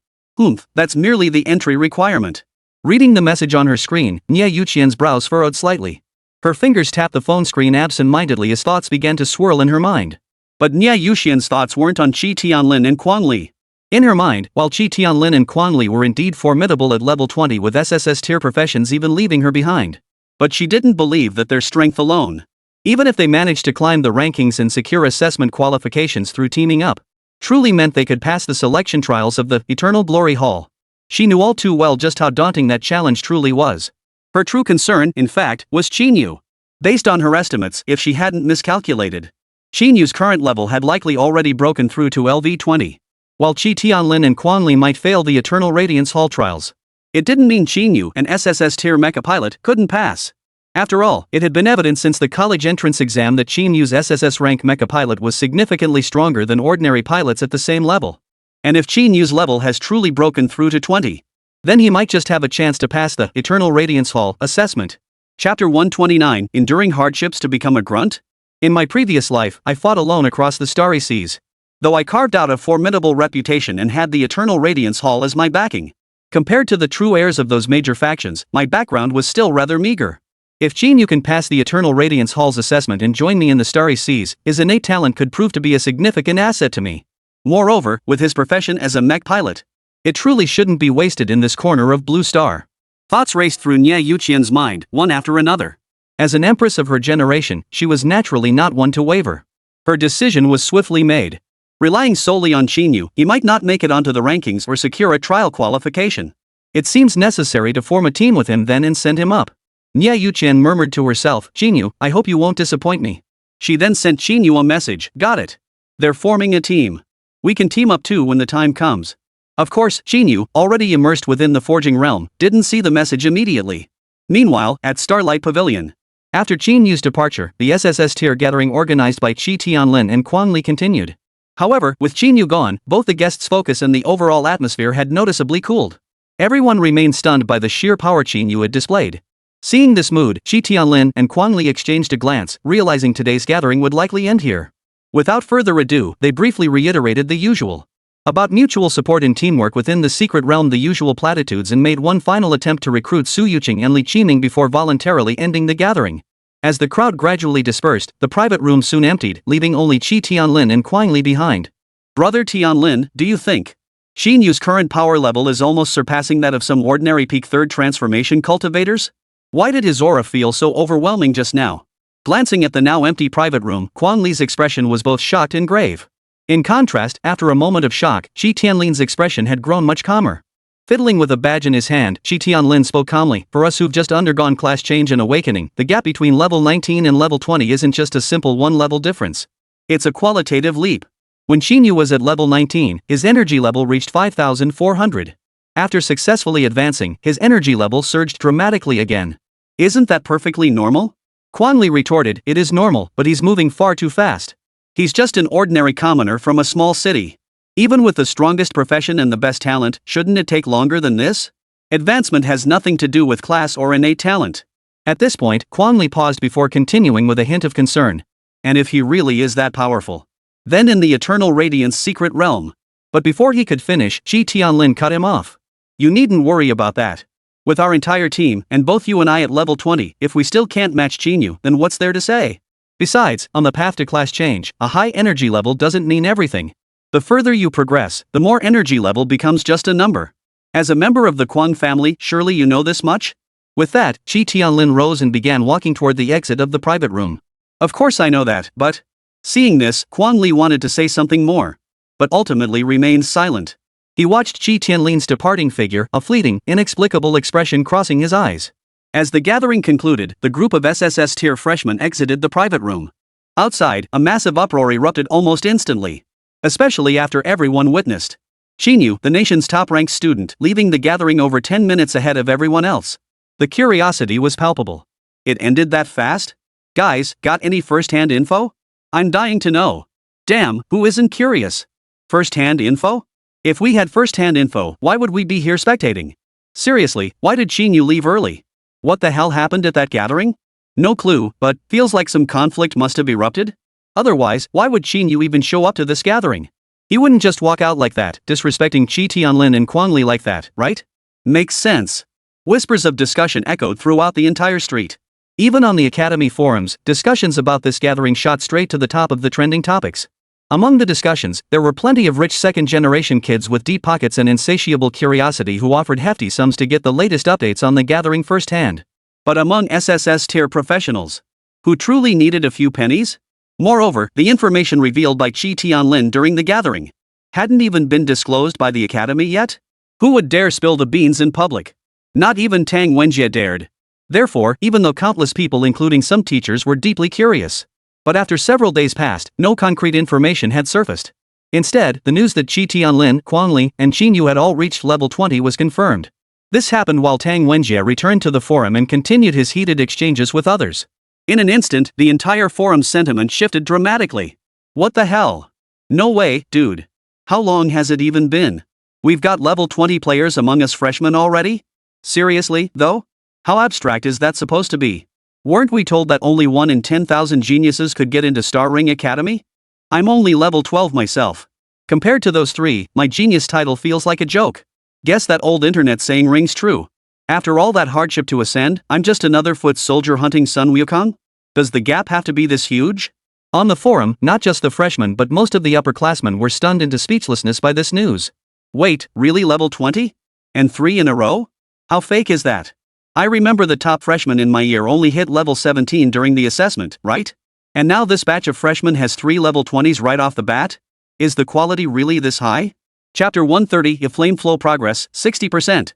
That's merely the entry requirement. Reading the message on her screen, Niè Yǔqiān's brows furrowed slightly. Her fingers tapped the phone screen absent-mindedly as thoughts began to swirl in her mind. But Niè Yǔqiān's thoughts weren't on Qi Tianlin and Quang Li. In her mind, while Qi Tianlin and Quang Li were indeed formidable at level 20 with SSS tier professions even leaving her behind. But she didn't believe that their strength alone, even if they managed to climb the rankings and secure assessment qualifications through teaming up, truly meant they could pass the selection trials of the Eternal Glory Hall. She knew all too well just how daunting that challenge truly was. Her true concern, in fact, was Qín Yǔ. Based on her estimates, if she hadn't miscalculated, Qín Yǔ's current level had likely already broken through to LV20. While Qi Tianlin and Quang Li might fail the Eternal Radiance Hall trials, it didn't mean Qín Yǔ, an SSS tier mecha pilot, couldn't pass. After all, it had been evident since the college entrance exam that Qín Yǔ's SSS rank mecha pilot was significantly stronger than ordinary pilots at the same level. And if Qín Yǔ's level has truly broken through to 20, then he might just have a chance to pass the Eternal Radiance Hall assessment. Chapter 129, Enduring Hardships to Become a Grunt? In my previous life, I fought alone across the starry seas. Though I carved out a formidable reputation and had the Eternal Radiance Hall as my backing, compared to the true heirs of those major factions, my background was still rather meager. If Qín Yǔ can pass the Eternal Radiance Hall's assessment and join me in the starry seas, his innate talent could prove to be a significant asset to me. Moreover, with his profession as a mech pilot, it truly shouldn't be wasted in this corner of Blue Star. Thoughts raced through Niè Yǔqiān's mind, one after another. As an empress of her generation, she was naturally not one to waver. Her decision was swiftly made. Relying solely on Qín Yǔ, he might not make it onto the rankings or secure a trial qualification. It seems necessary to form a team with him then and send him up. Niè Yǔqiān murmured to herself, Qín Yǔ, I hope you won't disappoint me. She then sent Qín Yǔ a message, got it. They're forming a team. We can team up too when the time comes. Of course, Qín Yǔ, already immersed within the forging realm, didn't see the message immediately. Meanwhile, at Starlight Pavilion, after Qín Yǔ's departure, the SSS tier gathering organized by Qi Tianlin and Quang Li continued. However, with Qín Yǔ gone, both the guests' focus and the overall atmosphere had noticeably cooled. Everyone remained stunned by the sheer power Qín Yǔ had displayed. Seeing this mood, Qi Tianlin and Quang Li exchanged a glance, realizing today's gathering would likely end here. Without further ado, they briefly reiterated the usual about mutual support and teamwork within the secret realm, the usual platitudes, and made one final attempt to recruit Su Yuqing and Li Qiming before voluntarily ending the gathering. As the crowd gradually dispersed, the private room soon emptied, leaving only Qi Tianlin and Quang Li behind. Brother Tianlin, do you think Qín Yǔ's current power level is almost surpassing that of some ordinary peak third transformation cultivators? Why did his aura feel so overwhelming just now? Glancing at the now empty private room, Quang Li's expression was both shocked and grave. In contrast, after a moment of shock, Qi Tianlin's expression had grown much calmer. Fiddling with a badge in his hand, Qi Tianlin spoke calmly, for us who've just undergone class change and awakening, the gap between level 19 and level 20 isn't just a simple one-level difference. It's a qualitative leap. When Qín Yǔ was at level 19, his energy level reached 5,400. After successfully advancing, his energy level surged dramatically again. Isn't that perfectly normal? Quang Li retorted, it is normal, but he's moving far too fast. He's just an ordinary commoner from a small city. Even with the strongest profession and the best talent, shouldn't it take longer than this? Advancement has nothing to do with class or innate talent. At this point, Quang Li paused before continuing with a hint of concern. And if he really is that powerful, then in the Eternal Radiance secret realm. But before he could finish, Qi Tianlin cut him off. You needn't worry about that. With our entire team, and both you and I at level 20, if we still can't match Qín Yǔ, then what's there to say? Besides, on the path to class change, a high energy level doesn't mean everything. The further you progress, the more energy level becomes just a number. As a member of the Quang family, surely you know this much? With that, Qi Tianlin rose and began walking toward the exit of the private room. Of course I know that, but... Seeing this, Quang Li wanted to say something more, but ultimately remained silent. He watched Qi Tianlin's departing figure, a fleeting, inexplicable expression crossing his eyes. As the gathering concluded, the group of SSS tier freshmen exited the private room. Outside, a massive uproar erupted almost instantly, especially after everyone witnessed Qín Yǔ, the nation's top-ranked student, leaving the gathering over 10 minutes ahead of everyone else. The curiosity was palpable. It ended that fast? Guys, got any first-hand info? I'm dying to know. Damn, who isn't curious? First-hand info? If we had first-hand info, why would we be here spectating? Seriously, why did Qín Yǔ leave early? What the hell happened at that gathering? No clue, but feels like some conflict must have erupted? Otherwise, why would Qín Yǔ even show up to this gathering? He wouldn't just walk out like that, disrespecting Qi Tianlin and Quang Li like that, right? Makes sense. Whispers of discussion echoed throughout the entire street. Even on the Academy forums, discussions about this gathering shot straight to the top of the trending topics. Among the discussions, there were plenty of rich second-generation kids with deep pockets and insatiable curiosity who offered hefty sums to get the latest updates on the gathering firsthand. But among SSS-tier professionals, who truly needed a few pennies? Moreover, the information revealed by Qi Tianlin during the gathering hadn't even been disclosed by the Academy yet? Who would dare spill the beans in public? Not even Tang Wenjie dared. Therefore, even though countless people including some teachers were deeply curious, but after several days passed, no concrete information had surfaced. Instead, the news that Qi Tianlin, Quang Li, and Qín Yǔ had all reached level 20 was confirmed. This happened while Tang Wenjie returned to the forum and continued his heated exchanges with others. In an instant, the entire forum's sentiment shifted dramatically. What the hell? No way, dude. How long has it even been? We've got level 20 players among us freshmen already? Seriously, though? How abstract is that supposed to be? Weren't we told that only 1 in 10,000 geniuses could get into Star Ring Academy? I'm only level 12 myself. Compared to those 3, my genius title feels like a joke. Guess that old internet saying rings true. After all that hardship to ascend, I'm just another foot soldier hunting Sun Wukong? Does the gap have to be this huge? On the forum, not just the freshmen but most of the upperclassmen were stunned into speechlessness by this news. Wait, really level 20? And 3 in a row? How fake is that? I remember the top freshman in my year only hit level 17 during the assessment, right? And now this batch of freshmen has 3 level 20s right off the bat? Is the quality really this high? Chapter 130 Flame Flow Progress, 60%.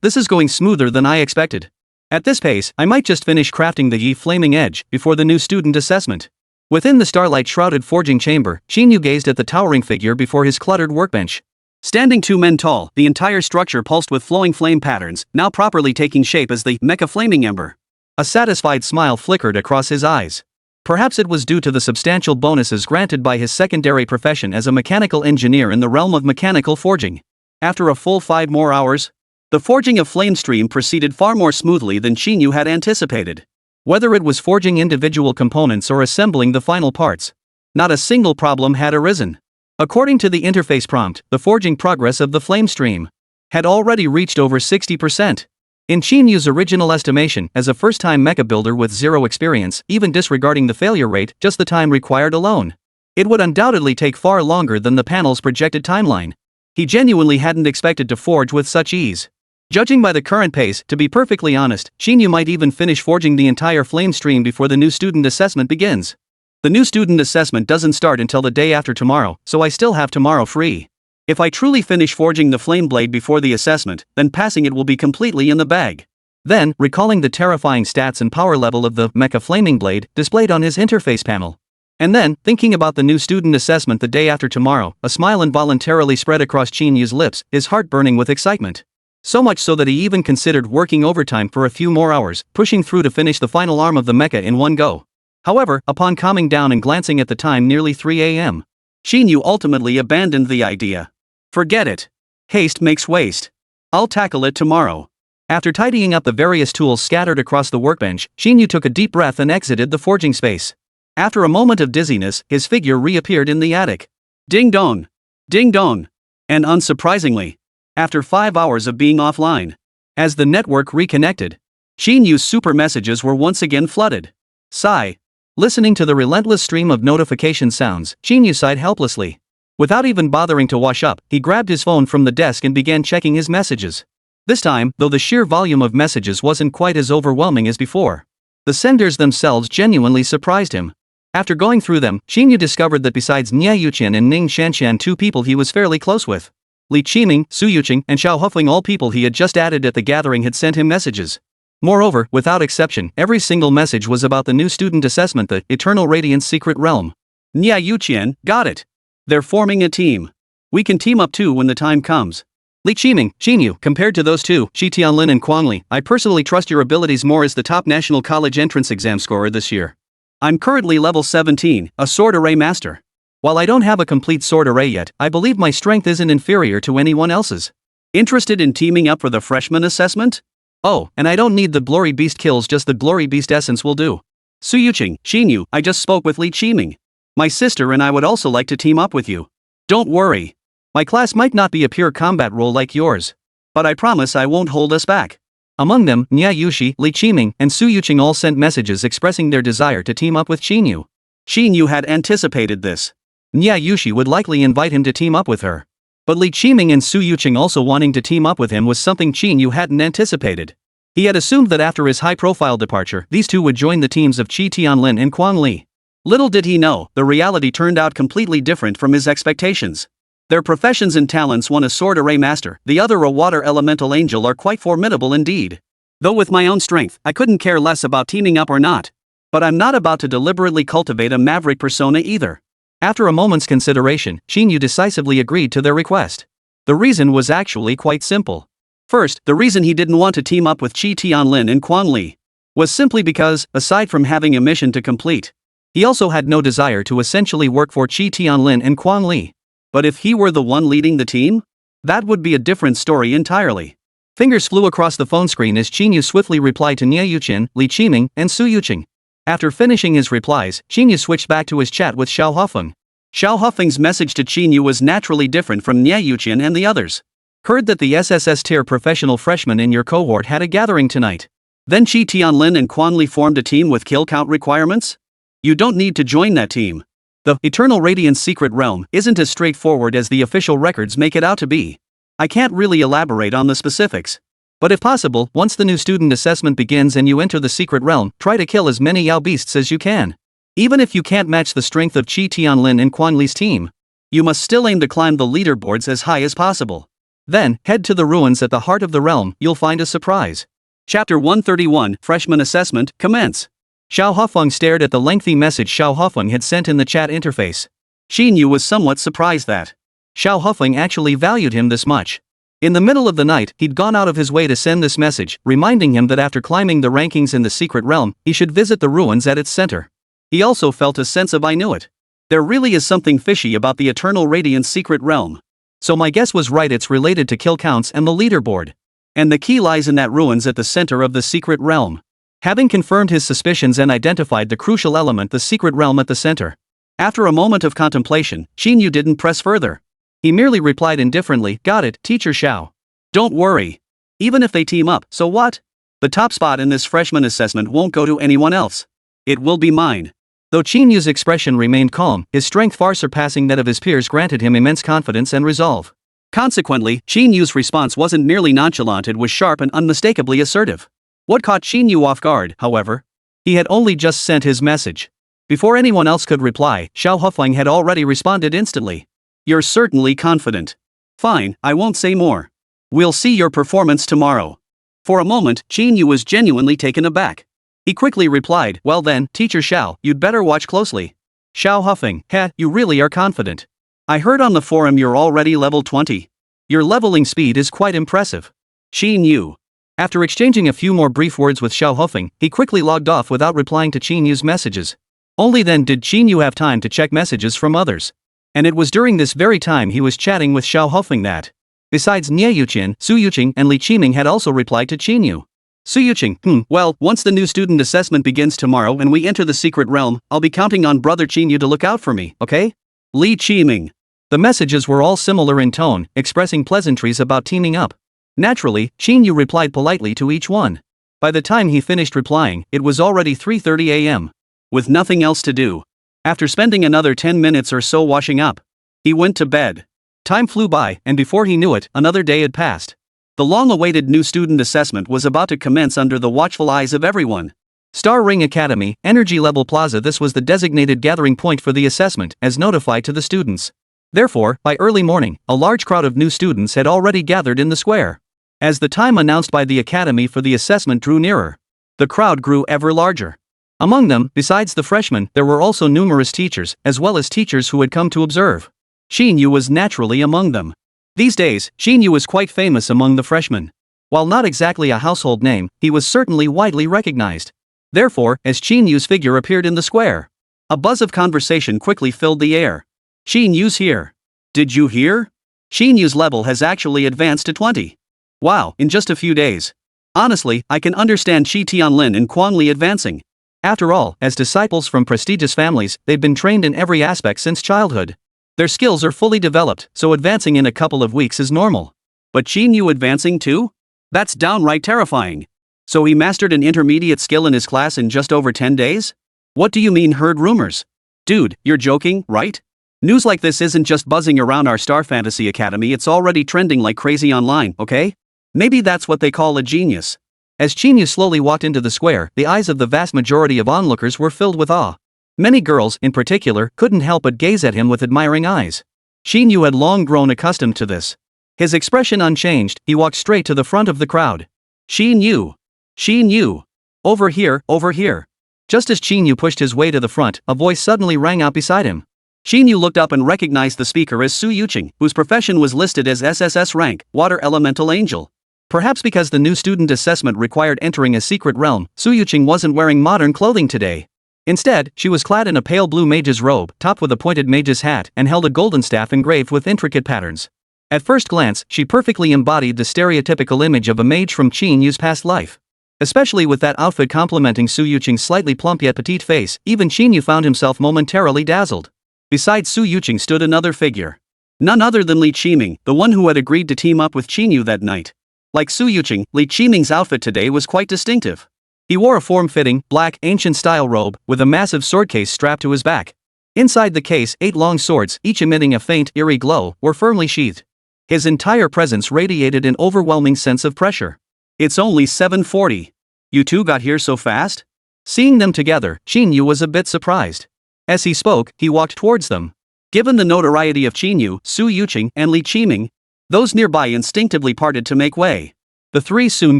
This is going smoother than I expected. At this pace, I might just finish crafting the Yi Flaming Edge before the new student assessment. Within the starlight-shrouded forging chamber, Qín Yǔ gazed at the towering figure before his cluttered workbench. Standing 2 men tall, the entire structure pulsed with flowing flame patterns, now properly taking shape as the Mecha Flaming Ember. A satisfied smile flickered across his eyes. Perhaps it was due to the substantial bonuses granted by his secondary profession as a mechanical engineer in the realm of mechanical forging. After a full 5 more hours, the forging of Flame Stream proceeded far more smoothly than Qín Yǔ had anticipated. Whether it was forging individual components or assembling the final parts, not a single problem had arisen. According to the interface prompt, the forging progress of the Flame Stream had already reached over 60%. In Qín Yǔ's original estimation, as a first-time mecha builder with 0 experience, even disregarding the failure rate, just the time required alone, it would undoubtedly take far longer than the panel's projected timeline. He genuinely hadn't expected to forge with such ease. Judging by the current pace, to be perfectly honest, Qín Yǔ might even finish forging the entire flame stream before the new student assessment begins. The new student assessment doesn't start until the day after tomorrow, so I still have tomorrow free. If I truly finish forging the flame blade before the assessment, then passing it will be completely in the bag. Then, recalling the terrifying stats and power level of the Mecha Flaming Blade displayed on his interface panel. And then, thinking about the new student assessment the day after tomorrow, a smile involuntarily spread across Qín Yǔ's lips, his heart burning with excitement. So much so that he even considered working overtime for a few more hours, pushing through to finish the final arm of the mecha in one go. However, upon calming down and glancing at the time, nearly 3 a.m., Qín Yǔ ultimately abandoned the idea. Forget it. Haste makes waste. I'll tackle it tomorrow. After tidying up the various tools scattered across the workbench, Qín Yǔ took a deep breath and exited the forging space. After a moment of dizziness, his figure reappeared in the attic. Ding dong! Ding dong! And unsurprisingly, after 5 hours of being offline, as the network reconnected, Qín Yǔ's super messages were once again flooded. Sigh. Listening to the relentless stream of notification sounds, Qín Yǔ sighed helplessly. Without even bothering to wash up, he grabbed his phone from the desk and began checking his messages. This time, though the sheer volume of messages wasn't quite as overwhelming as before, the senders themselves genuinely surprised him. After going through them, Qín Yǔ discovered that besides Niè Yǔqiān and Ning Shanshan, 2 people he was fairly close with, Li Qiming, Su Yuqing, and Xiao Hufeng, all people he had just added at the gathering, had sent him messages. Moreover, without exception, every single message was about the new student assessment, the Eternal Radiance Secret Realm. Niè Yǔqiān, got it. They're forming a team. We can team up too when the time comes. Li Qiming, Qín Yǔ, compared to those two, Qi Tianlin and Quang Li, I personally trust your abilities more as the top national college entrance exam scorer this year. I'm currently level 17, a sword array master. While I don't have a complete sword array yet, I believe my strength isn't inferior to anyone else's. Interested in teaming up for the freshman assessment? Oh, and I don't need the glory beast kills, just the glory beast essence will do. Suyuqing, Qín Yǔ, I just spoke with Li Qiming. My sister and I would also like to team up with you. Don't worry. My class might not be a pure combat role like yours. But I promise I won't hold us back. Among them, Niè Yǔqiān, Li Qiming, and Suyuqing all sent messages expressing their desire to team up with Qín Yǔ. Qín Yǔ had anticipated this. Niè Yǔqiān would likely invite him to team up with her. But Li Qiming and Suyuqing also wanting to team up with him was something Qín Yǔ hadn't anticipated. He had assumed that after his high-profile departure, these two would join the teams of Qi Tianlin and Quang Li. Little did he know, the reality turned out completely different from his expectations. Their professions and talents, one a sword array master, the other a water elemental angel, are quite formidable indeed. Though with my own strength, I couldn't care less about teaming up or not. But I'm not about to deliberately cultivate a maverick persona either. After a moment's consideration, Qín Yǔ decisively agreed to their request. The reason was actually quite simple. First, the reason he didn't want to team up with Qi Tianlin and Quang Li was simply because, aside from having a mission to complete, he also had no desire to essentially work for Qi Tianlin and Quang Li. But if he were the one leading the team, that would be a different story entirely. Fingers flew across the phone screen as Qín Yǔ swiftly replied to Niè Yǔqiān, Li Qiming, and Suyuqing. After finishing his replies, Qín Yǔ switched back to his chat with Xiao Hufeng. Xiao Hufeng's message to Qín Yǔ was naturally different from Niè Yǔqiān and the others. Heard that the SSS tier professional freshmen in your cohort had a gathering tonight. Then Qi Tianlin and Quang Li formed a team with kill count requirements? You don't need to join that team. The Eternal Radiance Secret Realm isn't as straightforward as the official records make it out to be. I can't really elaborate on the specifics. But if possible, once the new student assessment begins and you enter the secret realm, try to kill as many Yao beasts as you can. Even if you can't match the strength of Qi Tianlin and Quang Li's team, you must still aim to climb the leaderboards as high as possible. Then, head to the ruins at the heart of the realm, you'll find a surprise. Chapter 131, Freshman Assessment, commence. Xiao Hufeng stared at the lengthy message Xiao Hufeng had sent in the chat interface. Qín Yǔ was somewhat surprised that Xiao Hufeng actually valued him this much. In the middle of the night, he'd gone out of his way to send this message, reminding him that after climbing the rankings in the secret realm, he should visit the ruins at its center. He also felt a sense of I knew it. There really is something fishy about the Eternal Radiance secret realm. So my guess was right, it's related to kill counts and the leaderboard. And the key lies in that ruins at the center of the secret realm. Having confirmed his suspicions and identified the crucial element, the secret realm at the center. After a moment of contemplation, Qín Yǔ didn't press further. He merely replied indifferently, got it, Teacher Xiao. Don't worry. Even if they team up, so what? The top spot in this freshman assessment won't go to anyone else. It will be mine. Though Qín Yu's expression remained calm, his strength far surpassing that of his peers granted him immense confidence and resolve. Consequently, Qín Yu's response wasn't merely nonchalant, it was sharp and unmistakably assertive. What caught Qín Yǔ off guard, however? He had only just sent his message. Before anyone else could reply, Xiao Hufeng had already responded instantly. You're certainly confident. Fine, I won't say more. We'll see your performance tomorrow. For a moment, Qín Yǔ was genuinely taken aback. He quickly replied, well then, Teacher Xiao, you'd better watch closely. Xiao Hufeng, you really are confident. I heard on the forum you're already level 20. Your leveling speed is quite impressive. Qín Yǔ. After exchanging a few more brief words with Xiao Hufeng, he quickly logged off without replying to Qín Yu's messages. Only then did Qín Yǔ have time to check messages from others. And it was during this very time he was chatting with Xiao Hufeng that, besides Niè Yǔqiān, Suyuqing and Li Qiming had also replied to Qín Yǔ. Suyuqing, well, once the new student assessment begins tomorrow and we enter the secret realm, I'll be counting on brother Qín Yǔ to look out for me, okay? Li Qiming. The messages were all similar in tone, expressing pleasantries about teaming up. Naturally, Qín Yǔ replied politely to each one. By the time he finished replying, it was already 3:30 a.m. With nothing else to do. After spending another 10 minutes or so washing up, he went to bed. Time flew by, and before he knew it, another day had passed. The long-awaited new student assessment was about to commence under the watchful eyes of everyone. Star Ring Academy, Energy Level Plaza. This was the designated gathering point for the assessment, as notified to the students. Therefore, by early morning, a large crowd of new students had already gathered in the square. As the time announced by the academy for the assessment drew nearer, the crowd grew ever larger. Among them, besides the freshmen, there were also numerous teachers, as well as teachers who had come to observe. Qín Yǔ was naturally among them. These days, Qín Yǔ was quite famous among the freshmen. While not exactly a household name, he was certainly widely recognized. Therefore, as Qín Yu's figure appeared in the square, a buzz of conversation quickly filled the air. Qín Yǔ's here. Did you hear? Qín Yǔ's level has actually advanced to 20. Wow, in just a few days. Honestly, I can understand Qi Tianlin and Quang Li advancing. After all, as disciples from prestigious families, they've been trained in every aspect since childhood. Their skills are fully developed, so advancing in a couple of weeks is normal. But Qín Yǔ advancing too? That's downright terrifying. So he mastered an intermediate skill in his class in just over 10 days? What do you mean heard rumors? Dude, you're joking, right? News like this isn't just buzzing around our Star Fantasy Academy, it's already trending like crazy online, okay? Maybe that's what they call a genius. As Qín Yǔ slowly walked into the square, the eyes of the vast majority of onlookers were filled with awe. Many girls, in particular, couldn't help but gaze at him with admiring eyes. Qín Yǔ had long grown accustomed to this. His expression unchanged, he walked straight to the front of the crowd. Qín Yǔ! Qín Yǔ! Over here, over here! Just as Qín Yǔ pushed his way to the front, a voice suddenly rang out beside him. Qín Yǔ looked up and recognized the speaker as Su Yuqing, whose profession was listed as SSS rank, Water Elemental Angel. Perhaps because the new student assessment required entering a secret realm, Su Yuqing wasn't wearing modern clothing today. Instead, she was clad in a pale blue mage's robe, topped with a pointed mage's hat, and held a golden staff engraved with intricate patterns. At first glance, she perfectly embodied the stereotypical image of a mage from Qín Yǔ's past life. Especially with that outfit complementing Su Yuqing's slightly plump yet petite face, even Qín Yǔ found himself momentarily dazzled. Beside Su Yuqing stood another figure. None other than Li Qiming, the one who had agreed to team up with Qín Yǔ that night. Like Su Yuqing, Li Qiming's outfit today was quite distinctive. He wore a form-fitting, black, ancient-style robe, with a massive sword case strapped to his back. Inside the case, 8 long swords, each emitting a faint, eerie glow, were firmly sheathed. His entire presence radiated an overwhelming sense of pressure. It's only 7:40. You two got here so fast? Seeing them together, Qín Yǔ was a bit surprised. As he spoke, he walked towards them. Given the notoriety of Qín Yǔ, Su Yuqing, and Li Qiming, those nearby instinctively parted to make way. The three soon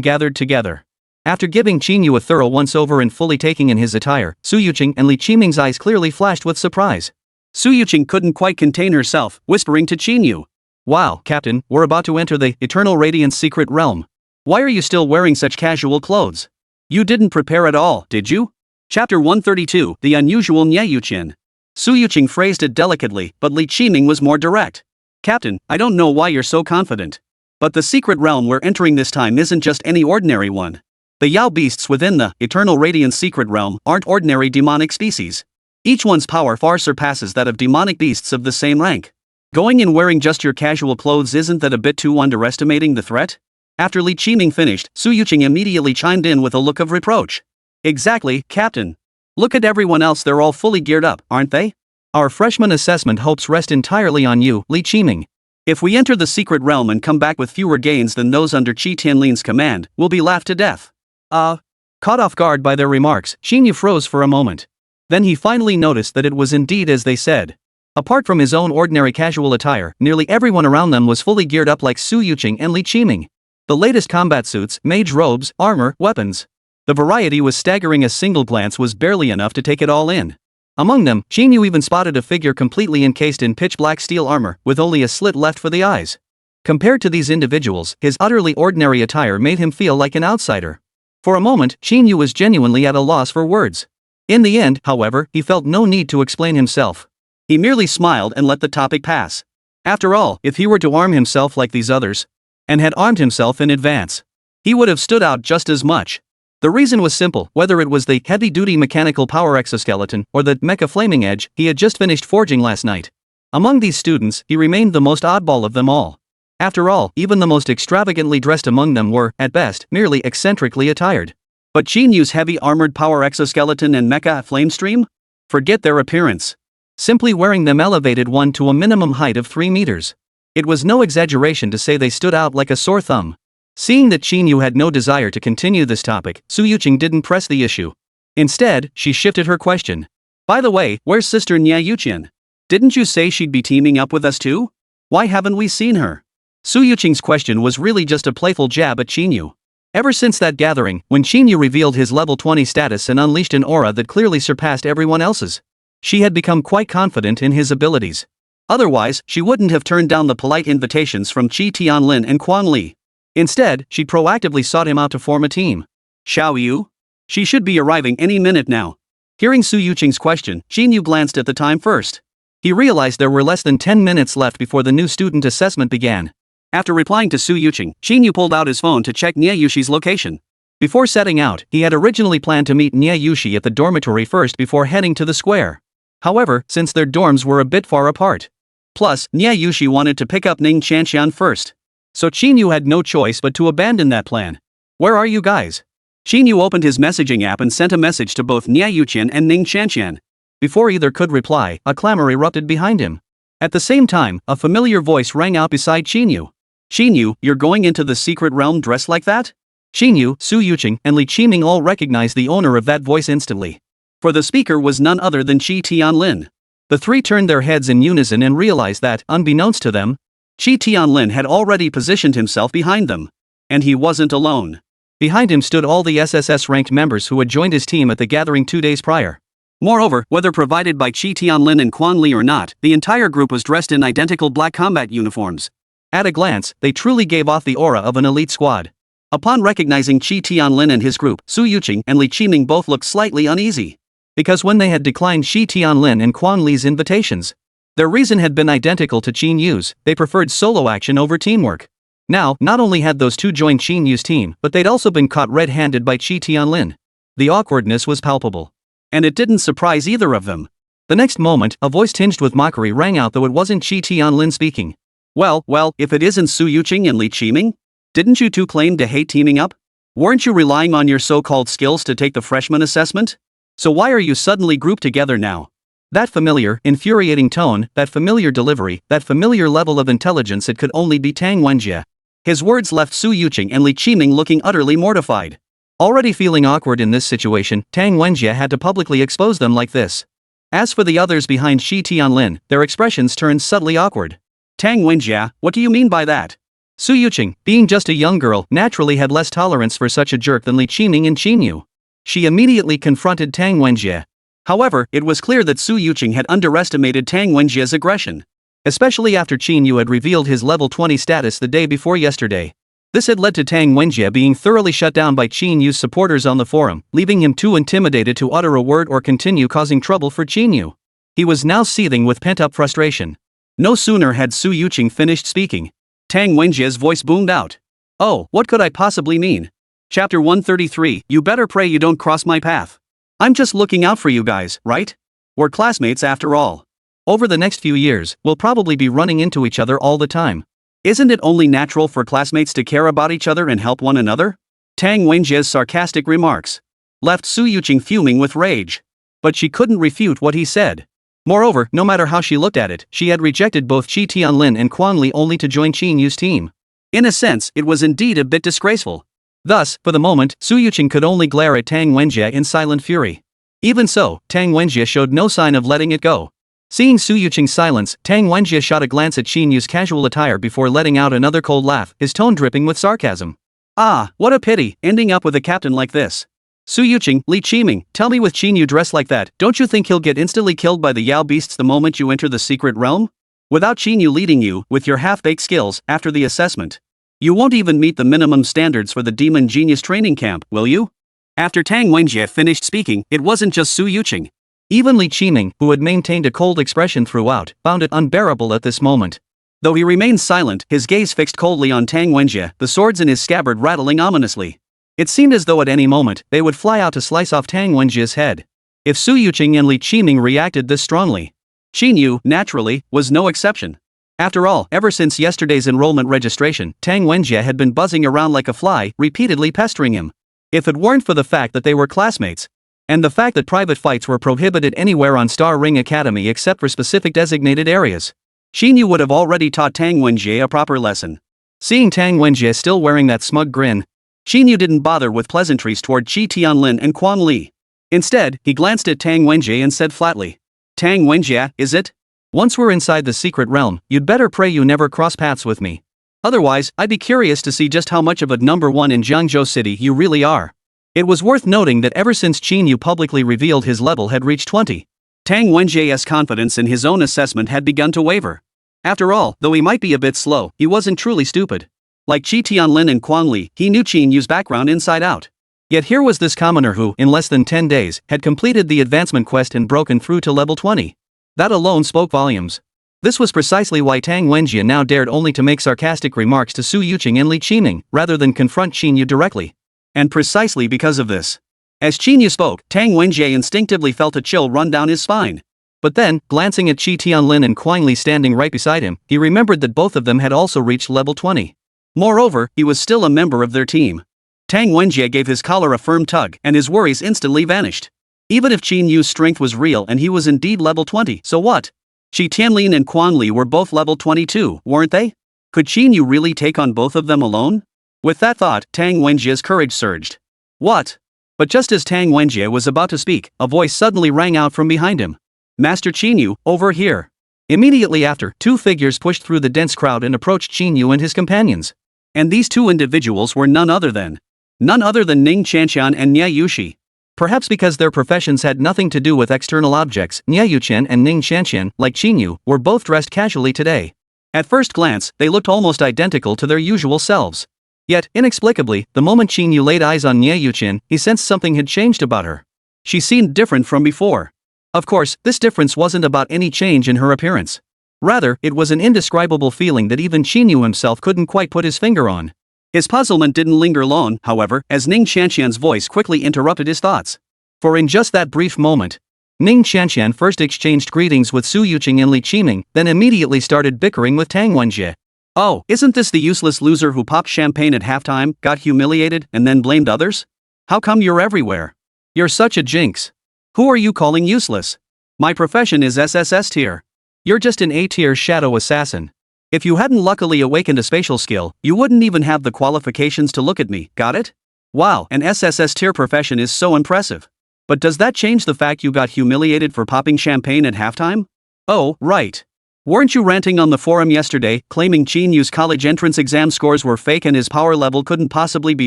gathered together. After giving Qín Yǔ a thorough once-over and fully taking in his attire, Su Yuqing and Li Qiming's eyes clearly flashed with surprise. Su Yuqing couldn't quite contain herself, whispering to Qín Yǔ, "Wow, Captain, we're about to enter the Eternal Radiance secret realm. Why are you still wearing such casual clothes? You didn't prepare at all, did you?" Chapter 132, The Unusual Niè Yǔqiān. Su Yuqing phrased it delicately, but Li Qiming was more direct. "Captain, I don't know why you're so confident. But the secret realm we're entering this time isn't just any ordinary one. The Yao beasts within the Eternal Radiance secret realm aren't ordinary demonic species. Each one's power far surpasses that of demonic beasts of the same rank. Going in wearing just your casual clothes, isn't that a bit too underestimating the threat?" After Li Qiming finished, Su Yuqing immediately chimed in with a look of reproach. "Exactly, Captain. Look at everyone else, they're all fully geared up, aren't they? Our freshman assessment hopes rest entirely on you, Li Qiming. If we enter the secret realm and come back with fewer gains than those under Qi Tianlin's command, we'll be laughed to death." Caught off guard by their remarks, Qín Yǔ froze for a moment. Then he finally noticed that it was indeed as they said. Apart from his own ordinary casual attire, nearly everyone around them was fully geared up like Su Yuqing and Li Qiming. The latest combat suits, mage robes, armor, weapons. The variety was staggering. A single glance was barely enough to take it all in. Among them, Qín Yǔ even spotted a figure completely encased in pitch-black steel armor, with only a slit left for the eyes. Compared to these individuals, his utterly ordinary attire made him feel like an outsider. For a moment, Qín Yǔ was genuinely at a loss for words. In the end, however, he felt no need to explain himself. He merely smiled and let the topic pass. After all, if he were to arm himself like these others, and had armed himself in advance, he would have stood out just as much. The reason was simple: whether it was the heavy-duty mechanical power exoskeleton or the mecha flaming edge he had just finished forging last night. Among these students, he remained the most oddball of them all. After all, even the most extravagantly dressed among them were, at best, merely eccentrically attired. But Qín Yǔ's heavy armored power exoskeleton and mecha flamestream? Forget their appearance. Simply wearing them elevated one to a minimum height of 3 meters. It was no exaggeration to say they stood out like a sore thumb. Seeing that Qín Yǔ had no desire to continue this topic, Su Yuqing didn't press the issue. Instead, she shifted her question. "By the way, where's Sister Niè Yǔqiān? Didn't you say she'd be teaming up with us too? Why haven't we seen her?" Su Yuqing's question was really just a playful jab at Qín Yǔ. Ever since that gathering, when Qín Yǔ revealed his level 20 status and unleashed an aura that clearly surpassed everyone else's, she had become quite confident in his abilities. Otherwise, she wouldn't have turned down the polite invitations from Qi Tianlin and Quang Li. Instead, she proactively sought him out to form a team. Xiao Yu? She should be arriving any minute now. Hearing Su Yuqing's question, Qín Yǔ glanced at the time first. He realized there were less than 10 minutes left before the new student assessment began. After replying to Su Yuqing, Qín Yǔ pulled out his phone to check Niè Yúqi's location. Before setting out, he had originally planned to meet Niè Yúqi at the dormitory first before heading to the square. However, since their dorms were a bit far apart. Plus, Niè Yúqi wanted to pick up Ning Qianxian first. So Qín Yǔ had no choice but to abandon that plan. "Where are you guys?" Qín Yǔ opened his messaging app and sent a message to both Niè Yúqian and Ning Qianxian. Before either could reply, a clamor erupted behind him. At the same time, a familiar voice rang out beside Qín Yǔ. "Qín Yǔ, you're going into the secret realm dressed like that?" Qín Yǔ, Su Yuqing, and Li Qiming all recognized the owner of that voice instantly. For the speaker was none other than Qi Tianlin. The three turned their heads in unison and realized that, unbeknownst to them, Qi Tianlin had already positioned himself behind them. And he wasn't alone. Behind him stood all the SSS-ranked members who had joined his team at the gathering 2 days prior. Moreover, whether provided by Qi Tianlin and Quan Li or not, the entire group was dressed in identical black combat uniforms. At a glance, they truly gave off the aura of an elite squad. Upon recognizing Qi Tianlin and his group, Su Yuqing and Li Qiming both looked slightly uneasy. Because when they had declined Qi Tianlin and Quan Li's invitations, their reason had been identical to Qín Yú's, they preferred solo action over teamwork. Now, not only had those two joined Qín Yú's team, but they'd also been caught red-handed by Qi Tianlin. The awkwardness was palpable. And it didn't surprise either of them. The next moment, a voice tinged with mockery rang out, though it wasn't Qi Tianlin speaking. Well, if it isn't Su Yuqing and Li Qiming? Didn't you two claim to hate teaming up? Weren't you relying on your so-called skills to take the freshman assessment? So why are you suddenly grouped together now? That familiar, infuriating tone, that familiar delivery, that familiar level of intelligence, it could only be Tang Wenjie. His words left Su Yuqing and Li Qiming looking utterly mortified. Already feeling awkward in this situation, Tang Wenjie had to publicly expose them like this. As for the others behind Qi Tianlin, their expressions turned subtly awkward. Tang Wenjie, what do you mean by that? Su Yuqing, being just a young girl, naturally had less tolerance for such a jerk than Li Qiming and Qín Yǔ. She immediately confronted Tang Wenjie. However, it was clear that Su Yuqing had underestimated Tang Wenjie's aggression. Especially after Qín Yǔ had revealed his level 20 status the day before yesterday. This had led to Tang Wenjie being thoroughly shut down by Qín Yú's supporters on the forum, leaving him too intimidated to utter a word or continue causing trouble for Qín Yǔ. He was now seething with pent-up frustration. No sooner had Su Yuqing finished speaking, Tang Wenjie's voice boomed out. "Oh, what could I possibly mean? Chapter 133, you better pray you don't cross my path. I'm just looking out for you guys, right? We're classmates after all. Over the next few years, we'll probably be running into each other all the time. Isn't it only natural for classmates to care about each other and help one another?" Tang Wenjie's sarcastic remarks left Su Yuqing fuming with rage. But she couldn't refute what he said. Moreover, no matter how she looked at it, she had rejected both Qi Tianlin and Quan Li only to join Qín Yú's team. In a sense, it was indeed a bit disgraceful. Thus, for the moment, Su Yuqing could only glare at Tang Wenjie in silent fury. Even so, Tang Wenjie showed no sign of letting it go. Seeing Su Yuqing's silence, Tang Wenjie shot a glance at Qín Yú's casual attire before letting out another cold laugh, his tone dripping with sarcasm. "Ah, what a pity, ending up with a captain like this. Su Yuqing, Li Qiming, tell me, with Qín Yǔ dressed like that, don't you think he'll get instantly killed by the Yao beasts the moment you enter the secret realm? Without Qín Yǔ leading you, with your half-baked skills, after the assessment, you won't even meet the minimum standards for the Demon Genius training camp, will you?" After Tang Wenjie finished speaking, it wasn't just Su Yuqing. Even Li Qiming, who had maintained a cold expression throughout, found it unbearable at this moment. Though he remained silent, his gaze fixed coldly on Tang Wenjie, the swords in his scabbard rattling ominously. It seemed as though at any moment, they would fly out to slice off Tang Wenjie's head. If Su Yuqing and Li Qiming reacted this strongly, Qín Yǔ, naturally, was no exception. After all, ever since yesterday's enrollment registration, Tang Wenjie had been buzzing around like a fly, repeatedly pestering him. If it weren't for the fact that they were classmates, and the fact that private fights were prohibited anywhere on Star Ring Academy except for specific designated areas, Qín Yǔ would have already taught Tang Wenjie a proper lesson. Seeing Tang Wenjie still wearing that smug grin, Qín Yǔ didn't bother with pleasantries toward Qi Tianlin and Quan Li. Instead, he glanced at Tang Wenjie and said flatly, "Tang Wenjie, is it? Once we're inside the secret realm, you'd better pray you never cross paths with me. Otherwise, I'd be curious to see just how much of a number one in Jiangzhou City you really are." It was worth noting that ever since Qín Yǔ publicly revealed his level had reached 20, Tang Wenjie's confidence in his own assessment had begun to waver. After all, though he might be a bit slow, he wasn't truly stupid. Like Qi Tianlin and Quan Li, he knew Qín Yú's background inside out. Yet here was this commoner who, in less than 10 days, had completed the advancement quest and broken through to level 20. That alone spoke volumes. This was precisely why Tang Wenjie now dared only to make sarcastic remarks to Su Yuqing and Li Qiming, rather than confront Qín Yǔ directly. And precisely because of this. As Qín Yǔ spoke, Tang Wenjie instinctively felt a chill run down his spine. But then, glancing at Qi Tianlin and Kuang Li standing right beside him, he remembered that both of them had also reached level 20. Moreover, he was still a member of their team. Tang Wenjie gave his collar a firm tug, and his worries instantly vanished. Even if Qín Yu's strength was real and he was indeed level 20, so what? Qi Tianlin and Kuang Li were both level 22, weren't they? Could Qín Yǔ really take on both of them alone? With that thought, Tang Wenjie's courage surged. What? But just as Tang Wenjie was about to speak, a voice suddenly rang out from behind him. Master Qín Yǔ, over here. Immediately after, two figures pushed through the dense crowd and approached Qín Yǔ and his companions. And these two individuals were none other than Ning Qianqian and Niè Yǔqiān. Perhaps because their professions had nothing to do with external objects, Niè Yǔqiān and Ning Qianqian, like Qín Yǔ, were both dressed casually today. At first glance, they looked almost identical to their usual selves. Yet, inexplicably, the moment Qín Yǔ laid eyes on Niè Yǔqiān, he sensed something had changed about her. She seemed different from before. Of course, this difference wasn't about any change in her appearance. Rather, it was an indescribable feeling that even Qín Yǔ himself couldn't quite put his finger on. His puzzlement didn't linger long, however, as Ning Qianqian's voice quickly interrupted his thoughts. For in just that brief moment, Ning Qianqian first exchanged greetings with Su Yuqing and Li Qiming, then immediately started bickering with Tang Wenjie. Oh, isn't this the useless loser who popped champagne at halftime, got humiliated, and then blamed others? How come you're everywhere? You're such a jinx. Who are you calling useless? My profession is SSS tier. You're just an A-tier shadow assassin. If you hadn't luckily awakened a spatial skill, you wouldn't even have the qualifications to look at me, got it? Wow, an SSS tier profession is so impressive. But does that change the fact you got humiliated for popping champagne at halftime? Oh, right. Weren't you ranting on the forum yesterday, claiming Qín Yǔ's college entrance exam scores were fake and his power level couldn't possibly be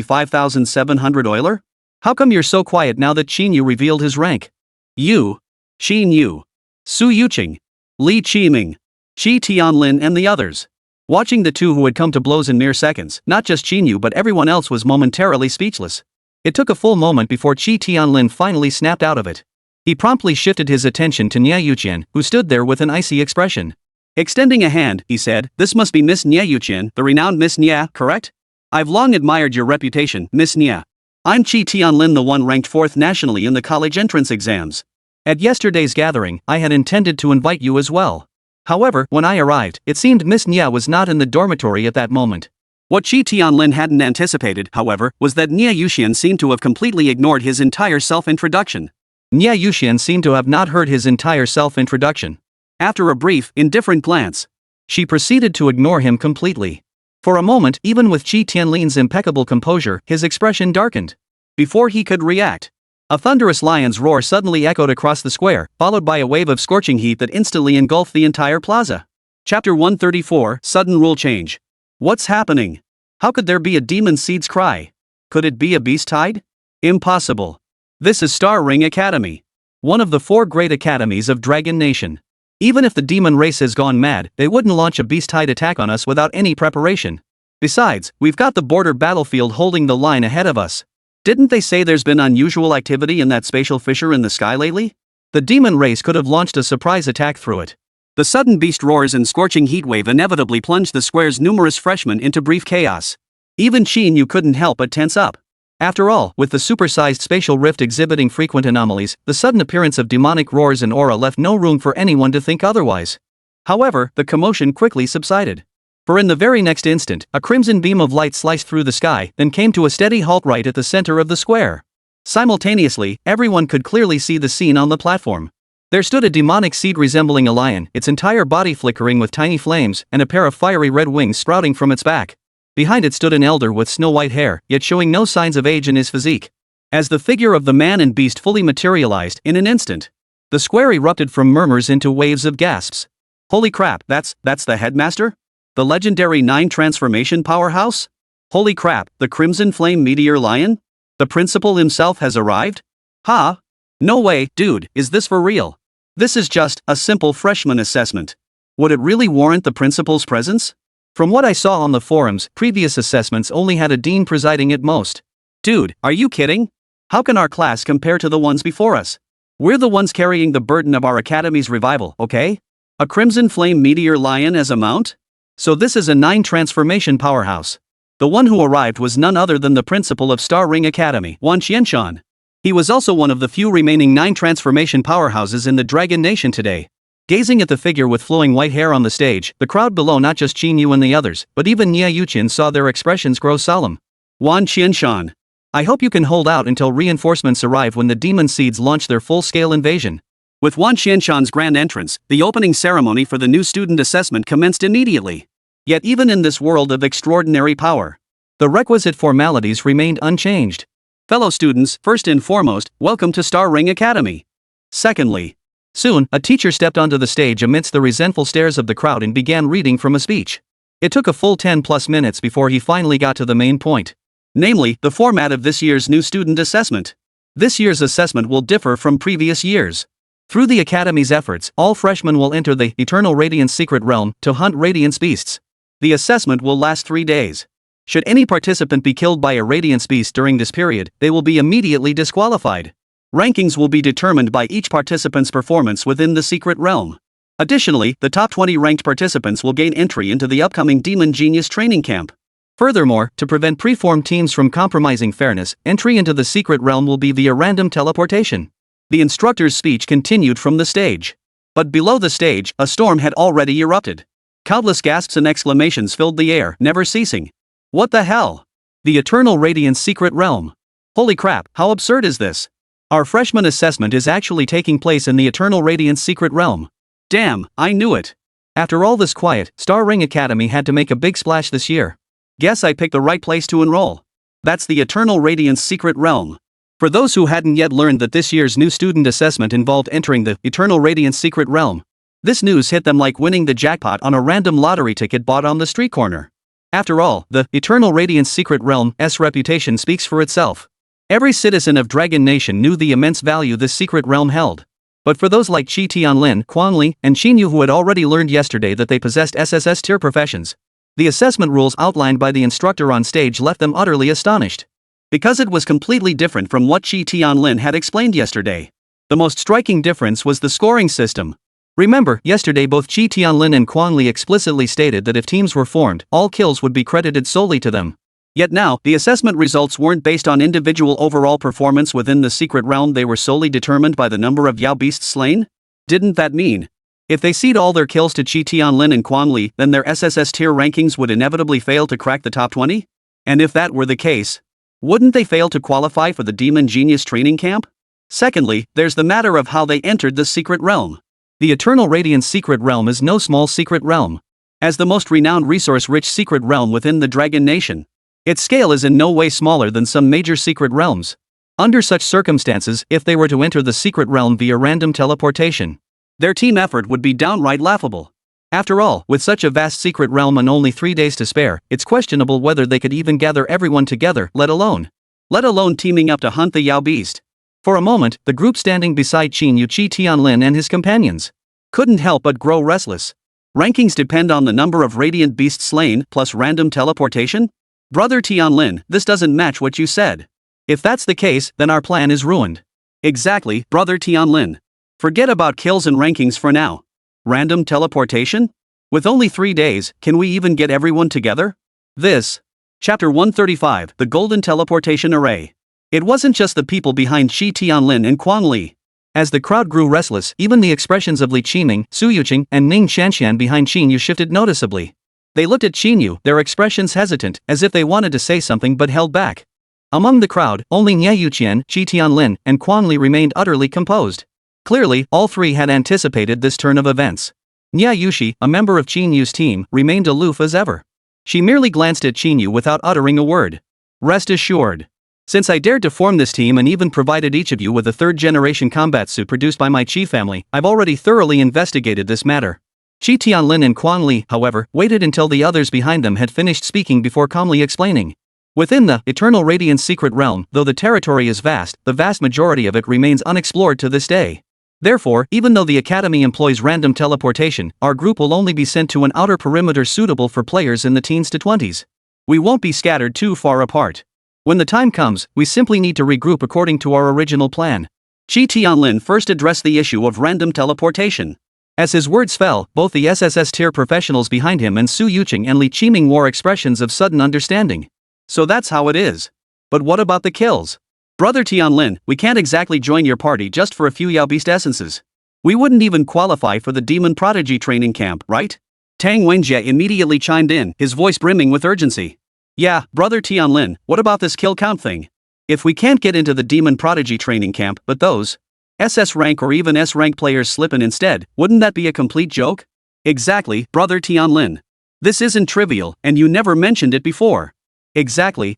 5,700 Euler? How come you're so quiet now that Qín Yǔ revealed his rank? You, Qín Yǔ, Su Yuqing, Li Qiming, Qi Tianlin and the others. Watching the two who had come to blows in mere seconds, not just Qín Yǔ but everyone else was momentarily speechless. It took a full moment before Qi Tianlin finally snapped out of it. He promptly shifted his attention to Niè Yǔqiān, who stood there with an icy expression. Extending a hand, he said, "This must be Miss Niè Yǔqiān, the renowned Miss Niè, correct? I've long admired your reputation, Miss Niè. I'm Qi Tianlin, the one ranked 4th nationally in the college entrance exams. At yesterday's gathering, I had intended to invite you as well. However, when I arrived, it seemed Miss Niè was not in the dormitory at that moment." What Qi Tianlin hadn't anticipated, however, was that Niè Yǔqiān seemed to have completely ignored his entire self-introduction. Niè Yǔqiān seemed to have not heard his entire self-introduction. After a brief, indifferent glance, she proceeded to ignore him completely. For a moment, even with Qi Tianlin's impeccable composure, his expression darkened. Before he could react, a thunderous lion's roar suddenly echoed across the square, followed by a wave of scorching heat that instantly engulfed the entire plaza. Chapter 134, Sudden Rule Change. What's happening? How could there be a demon seed's cry? Could it be a beast tide? Impossible. This is Star Ring Academy, one of the 4 great academies of Dragon Nation. Even if the demon race has gone mad, they wouldn't launch a beast tide attack on us without any preparation. Besides, we've got the border battlefield holding the line ahead of us. Didn't they say there's been unusual activity in that spatial fissure in the sky lately? The demon race could have launched a surprise attack through it. The sudden beast roars and scorching heatwave inevitably plunged the square's numerous freshmen into brief chaos. Even Qín Yǔ couldn't help but tense up. After all, with the supersized spatial rift exhibiting frequent anomalies, the sudden appearance of demonic roars and aura left no room for anyone to think otherwise. However, the commotion quickly subsided. For in the very next instant, a crimson beam of light sliced through the sky, then came to a steady halt right at the center of the square. Simultaneously, everyone could clearly see the scene on the platform. There stood a demonic seed resembling a lion, its entire body flickering with tiny flames, and a pair of fiery red wings sprouting from its back. Behind it stood an elder with snow-white hair, yet showing no signs of age in his physique. As the figure of the man and beast fully materialized, in an instant, the square erupted from murmurs into waves of gasps. Holy crap, that's the headmaster? The legendary 9 transformation powerhouse? Holy crap, the Crimson Flame Meteor Lion? The principal himself has arrived? Ha? No way, dude, is this for real? This is just a simple freshman assessment. Would it really warrant the principal's presence? From what I saw on the forums, previous assessments only had a dean presiding at most. Dude, are you kidding? How can our class compare to the ones before us? We're the ones carrying the burden of our academy's revival, okay? A crimson flame meteor lion as a mount? So this is a 9 transformation powerhouse. The one who arrived was none other than the principal of Star Ring Academy, Wan Qianshan. He was also one of the few remaining 9 transformation powerhouses in the Dragon Nation today. Gazing at the figure with flowing white hair on the stage, the crowd below, not just Qín Yǔ and the others, but even Niè Yǔqiān, saw their expressions grow solemn. Wan Qianshan. I hope you can hold out until reinforcements arrive when the demon seeds launch their full-scale invasion. With Wan Qianshan's grand entrance, the opening ceremony for the new student assessment commenced immediately. Yet even in this world of extraordinary power, the requisite formalities remained unchanged. Fellow students, first and foremost, welcome to Star Ring Academy. Secondly, soon, a teacher stepped onto the stage amidst the resentful stares of the crowd and began reading from a speech. It took a full 10+ minutes before he finally got to the main point. Namely, the format of this year's new student assessment. This year's assessment will differ from previous years. Through the Academy's efforts, all freshmen will enter the Eternal Radiance Secret Realm to hunt Radiance Beasts. The assessment will last 3 days. Should any participant be killed by a Radiance Beast during this period, they will be immediately disqualified. Rankings will be determined by each participant's performance within the Secret Realm. Additionally, the top 20 ranked participants will gain entry into the upcoming Demon Genius training camp. Furthermore, to prevent preformed teams from compromising fairness, entry into the Secret Realm will be via random teleportation. The instructor's speech continued from the stage. But below the stage, a storm had already erupted. Countless gasps and exclamations filled the air, never ceasing. What the hell? The Eternal Radiance Secret Realm. Holy crap, how absurd is this? Our freshman assessment is actually taking place in the Eternal Radiance Secret Realm. Damn, I knew it. After all this quiet, Star Ring Academy had to make a big splash this year. Guess I picked the right place to enroll. That's the Eternal Radiance Secret Realm. For those who hadn't yet learned that this year's new student assessment involved entering the Eternal Radiance Secret Realm, this news hit them like winning the jackpot on a random lottery ticket bought on the street corner. After all, the Eternal Radiance Secret Realm's reputation speaks for itself. Every citizen of Dragon Nation knew the immense value this secret realm held. But for those like Qi Tianlin, Guangli, and Qín Yǔ who had already learned yesterday that they possessed SSS tier professions, the assessment rules outlined by the instructor on stage left them utterly astonished. Because it was completely different from what Qi Tianlin had explained yesterday. The most striking difference was the scoring system. Remember, yesterday both Qi Tianlin and Guangli explicitly stated that if teams were formed, all kills would be credited solely to them. Yet now, the assessment results weren't based on individual overall performance within the secret realm, they were solely determined by the number of Yao beasts slain? Didn't that mean, if they cede all their kills to Qi Tianlin and Guangli, then their SSS tier rankings would inevitably fail to crack the top 20? And if that were the case, wouldn't they fail to qualify for the Demon Genius training camp? Secondly, there's the matter of how they entered the secret realm. The Eternal Radiance Secret Realm is no small secret realm. As the most renowned resource-rich secret realm within the Dragon Nation, its scale is in no way smaller than some major secret realms. Under such circumstances, if they were to enter the secret realm via random teleportation, their team effort would be downright laughable. After all, with such a vast secret realm and only 3 days to spare, it's questionable whether they could even gather everyone together, let alone teaming up to hunt the Yao beast. For a moment, the group standing beside Qín Yǔ, Qi Tianlin and his companions couldn't help but grow restless. Rankings depend on the number of radiant beasts slain, plus random teleportation? Brother Tianlin, this doesn't match what you said. If that's the case, then our plan is ruined. Exactly, Brother Tianlin. Forget about kills and rankings for now. Random teleportation? With only 3 days, can we even get everyone together? This. Chapter 135, The Golden Teleportation Array. It wasn't just the people behind Qi Tianlin and Guangli. As the crowd grew restless, even the expressions of Li Qiming, Su Yuqing, and Ning Shanshan behind Qín Yǔ shifted noticeably. They looked at Qín Yǔ, their expressions hesitant, as if they wanted to say something but held back. Among the crowd, only Niè Yǔqiān, Qi Tianlin, and Guangli remained utterly composed. Clearly, all three had anticipated this turn of events. Niè Yǔqiān, a member of Qín Yǔ's team, remained aloof as ever. She merely glanced at Qín Yǔ without uttering a word. Rest assured. Since I dared to form this team and even provided each of you with a third-generation combat suit produced by my Qi family, I've already thoroughly investigated this matter. Qi Tianlin and Guangli, however, waited until the others behind them had finished speaking before calmly explaining. Within the Eternal Radiance Secret Realm, though the territory is vast, the vast majority of it remains unexplored to this day. Therefore, even though the Academy employs random teleportation, our group will only be sent to an outer perimeter suitable for players in the teens to 20s. We won't be scattered too far apart. When the time comes, we simply need to regroup according to our original plan. Qi Tianlin first addressed the issue of random teleportation. As his words fell, both the SSS tier professionals behind him and Su Yuqing and Li Qiming wore expressions of sudden understanding. So that's how it is. But what about the kills? Brother Tianlin, we can't exactly join your party just for a few Yao Beast essences. We wouldn't even qualify for the Demon Prodigy training camp, right? Tang Wenjie immediately chimed in, his voice brimming with urgency. Yeah, Brother Tianlin, what about this kill count thing? If we can't get into the Demon Prodigy training camp, but those SS rank or even S rank players slip in instead, wouldn't that be a complete joke? Exactly, Brother Tianlin. This isn't trivial, and you never mentioned it before. Exactly.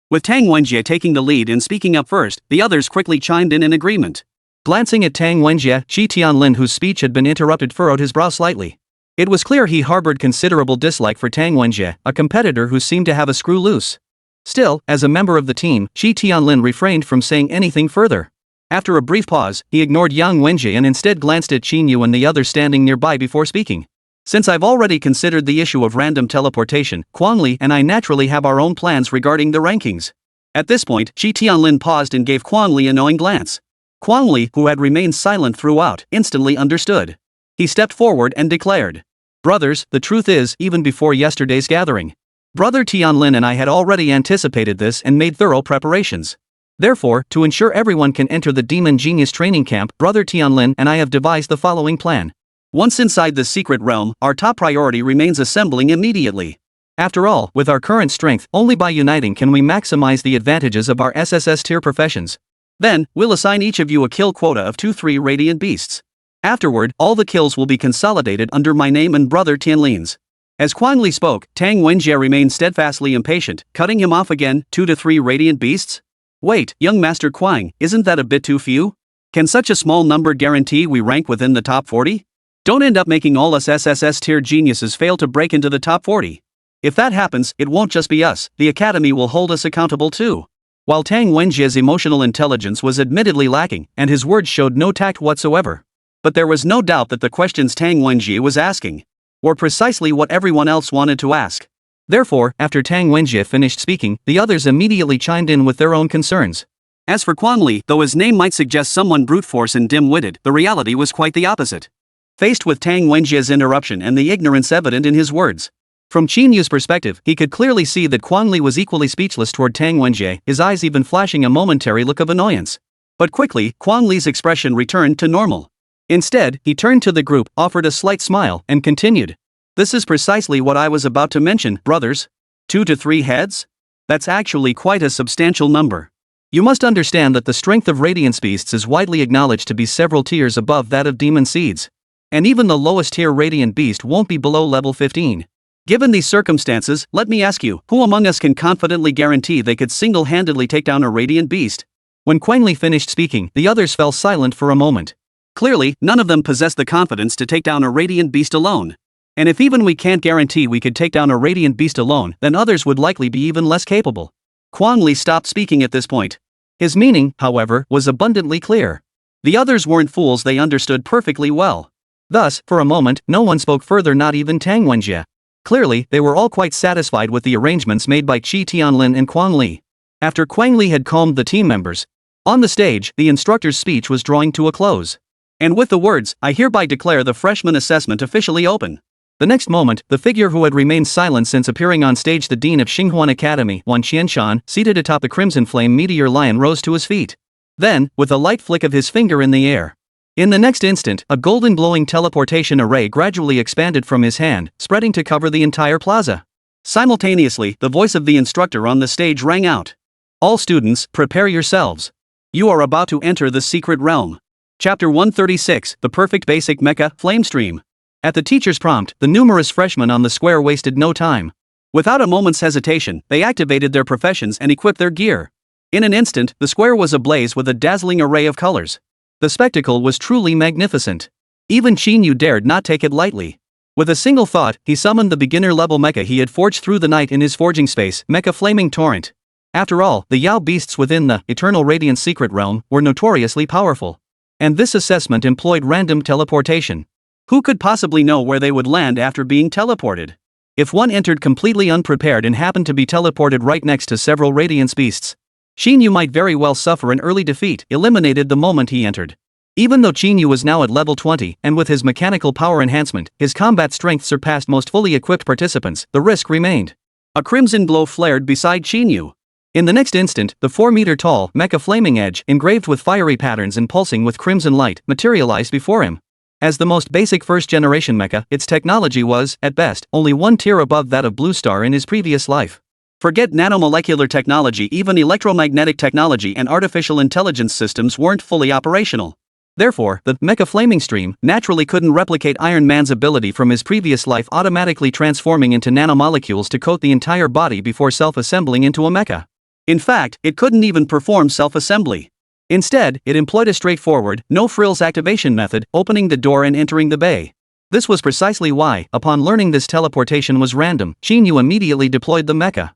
With Tang Wenjie taking the lead and speaking up first, the others quickly chimed in agreement. Glancing at Tang Wenjie, Qi Tianlin, whose speech had been interrupted, furrowed his brow slightly. It was clear he harbored considerable dislike for Tang Wenjie, a competitor who seemed to have a screw loose. Still, as a member of the team, Qi Tianlin refrained from saying anything further. After a brief pause, he ignored Yang Wenjie and instead glanced at Qín Yǔ and the others standing nearby before speaking. Since I've already considered the issue of random teleportation, Li and I naturally have our own plans regarding the rankings. At this point, Qi Tianlin paused and gave Li a knowing glance. Li, who had remained silent throughout, instantly understood. He stepped forward and declared, "Brothers, the truth is, even before yesterday's gathering, Brother Tianlin and I had already anticipated this and made thorough preparations. Therefore, to ensure everyone can enter the Demon Genius training camp, Brother Tianlin and I have devised the following plan. Once inside the secret realm, our top priority remains assembling immediately. After all, with our current strength, only by uniting can we maximize the advantages of our SSS tier professions. Then, we'll assign each of you a kill quota of 2-3 radiant beasts. Afterward, all the kills will be consolidated under my name and Brother Tianlin's." As Li spoke, Tang Wenjie remained steadfastly impatient, cutting him off again. 2 to 3 radiant beasts? Wait, young Master Quang, isn't that a bit too few? Can such a small number guarantee we rank within the top 40? Don't end up making all us SSS tier geniuses fail to break into the top 40. If that happens, it won't just be us, the Academy will hold us accountable too. While Tang Wenjie's emotional intelligence was admittedly lacking, and his words showed no tact whatsoever. But there was no doubt that the questions Tang Wenjie was asking were precisely what everyone else wanted to ask. Therefore, after Tang Wenjie finished speaking, the others immediately chimed in with their own concerns. As for Li, though his name might suggest someone brute force and dim-witted, the reality was quite the opposite. Faced with Tang Wenjie's interruption and the ignorance evident in his words, from Qín Yǔ's perspective, he could clearly see that Li was equally speechless toward Tang Wenjie, his eyes even flashing a momentary look of annoyance. But quickly, Li's expression returned to normal. Instead, he turned to the group, offered a slight smile, and continued. This is precisely what I was about to mention, brothers. 2 to 3 heads? That's actually quite a substantial number. You must understand that the strength of Radiance Beasts is widely acknowledged to be several tiers above that of Demon Seeds. And even the lowest tier Radiant Beast won't be below level 15. Given these circumstances, let me ask you, who among us can confidently guarantee they could single-handedly take down a Radiant Beast? When Li finished speaking, the others fell silent for a moment. Clearly, none of them possessed the confidence to take down a Radiant Beast alone. And if even we can't guarantee we could take down a Radiant Beast alone, then others would likely be even less capable. Li stopped speaking at this point. His meaning, however, was abundantly clear. The others weren't fools, they understood perfectly well. Thus, for a moment, no one spoke further, not even Tang Wenjie. Clearly, they were all quite satisfied with the arrangements made by Qi Tianlin and Li. After Li had calmed the team members, on the stage, the instructor's speech was drawing to a close. And with the words, "I hereby declare the freshman assessment officially open." The next moment, the figure who had remained silent since appearing on stage, the dean of Xinghuan Academy, Wan Qianshan, seated atop the Crimson Flame Meteor Lion, rose to his feet. Then, with a light flick of his finger in the air, in the next instant, a golden glowing teleportation array gradually expanded from his hand, spreading to cover the entire plaza. Simultaneously, the voice of the instructor on the stage rang out. All students, prepare yourselves. You are about to enter the secret realm. Chapter 136, The Perfect Basic Mecha, Flamestream. At the teacher's prompt, the numerous freshmen on the square wasted no time. Without a moment's hesitation, they activated their professions and equipped their gear. In an instant, the square was ablaze with a dazzling array of colors. The spectacle was truly magnificent. Even Qín Yǔ dared not take it lightly. With a single thought, he summoned the beginner-level mecha he had forged through the night in his forging space, Mecha Flaming Torrent. After all, the Yao beasts within the Eternal Radiance Secret Realm were notoriously powerful. And this assessment employed random teleportation. Who could possibly know where they would land after being teleported? If one entered completely unprepared and happened to be teleported right next to several Radiance beasts, Qín Yǔ might very well suffer an early defeat, eliminated the moment he entered. Even though Qín Yǔ was now at level 20, and with his mechanical power enhancement, his combat strength surpassed most fully equipped participants, the risk remained. A crimson glow flared beside Qín Yǔ. In the next instant, the 4-meter-tall mecha flaming edge, engraved with fiery patterns and pulsing with crimson light, materialized before him. As the most basic first-generation mecha, its technology was, at best, only one tier above that of Blue Star in his previous life. Forget nanomolecular technology, even electromagnetic technology and artificial intelligence systems weren't fully operational. Therefore, the mecha flaming stream naturally couldn't replicate Iron Man's ability from his previous life, automatically transforming into nanomolecules to coat the entire body before self-assembling into a mecha. In fact, it couldn't even perform self-assembly. Instead, it employed a straightforward, no-frills activation method, opening the door and entering the bay. This was precisely why, upon learning this teleportation was random, Qín Yǔ immediately deployed the mecha.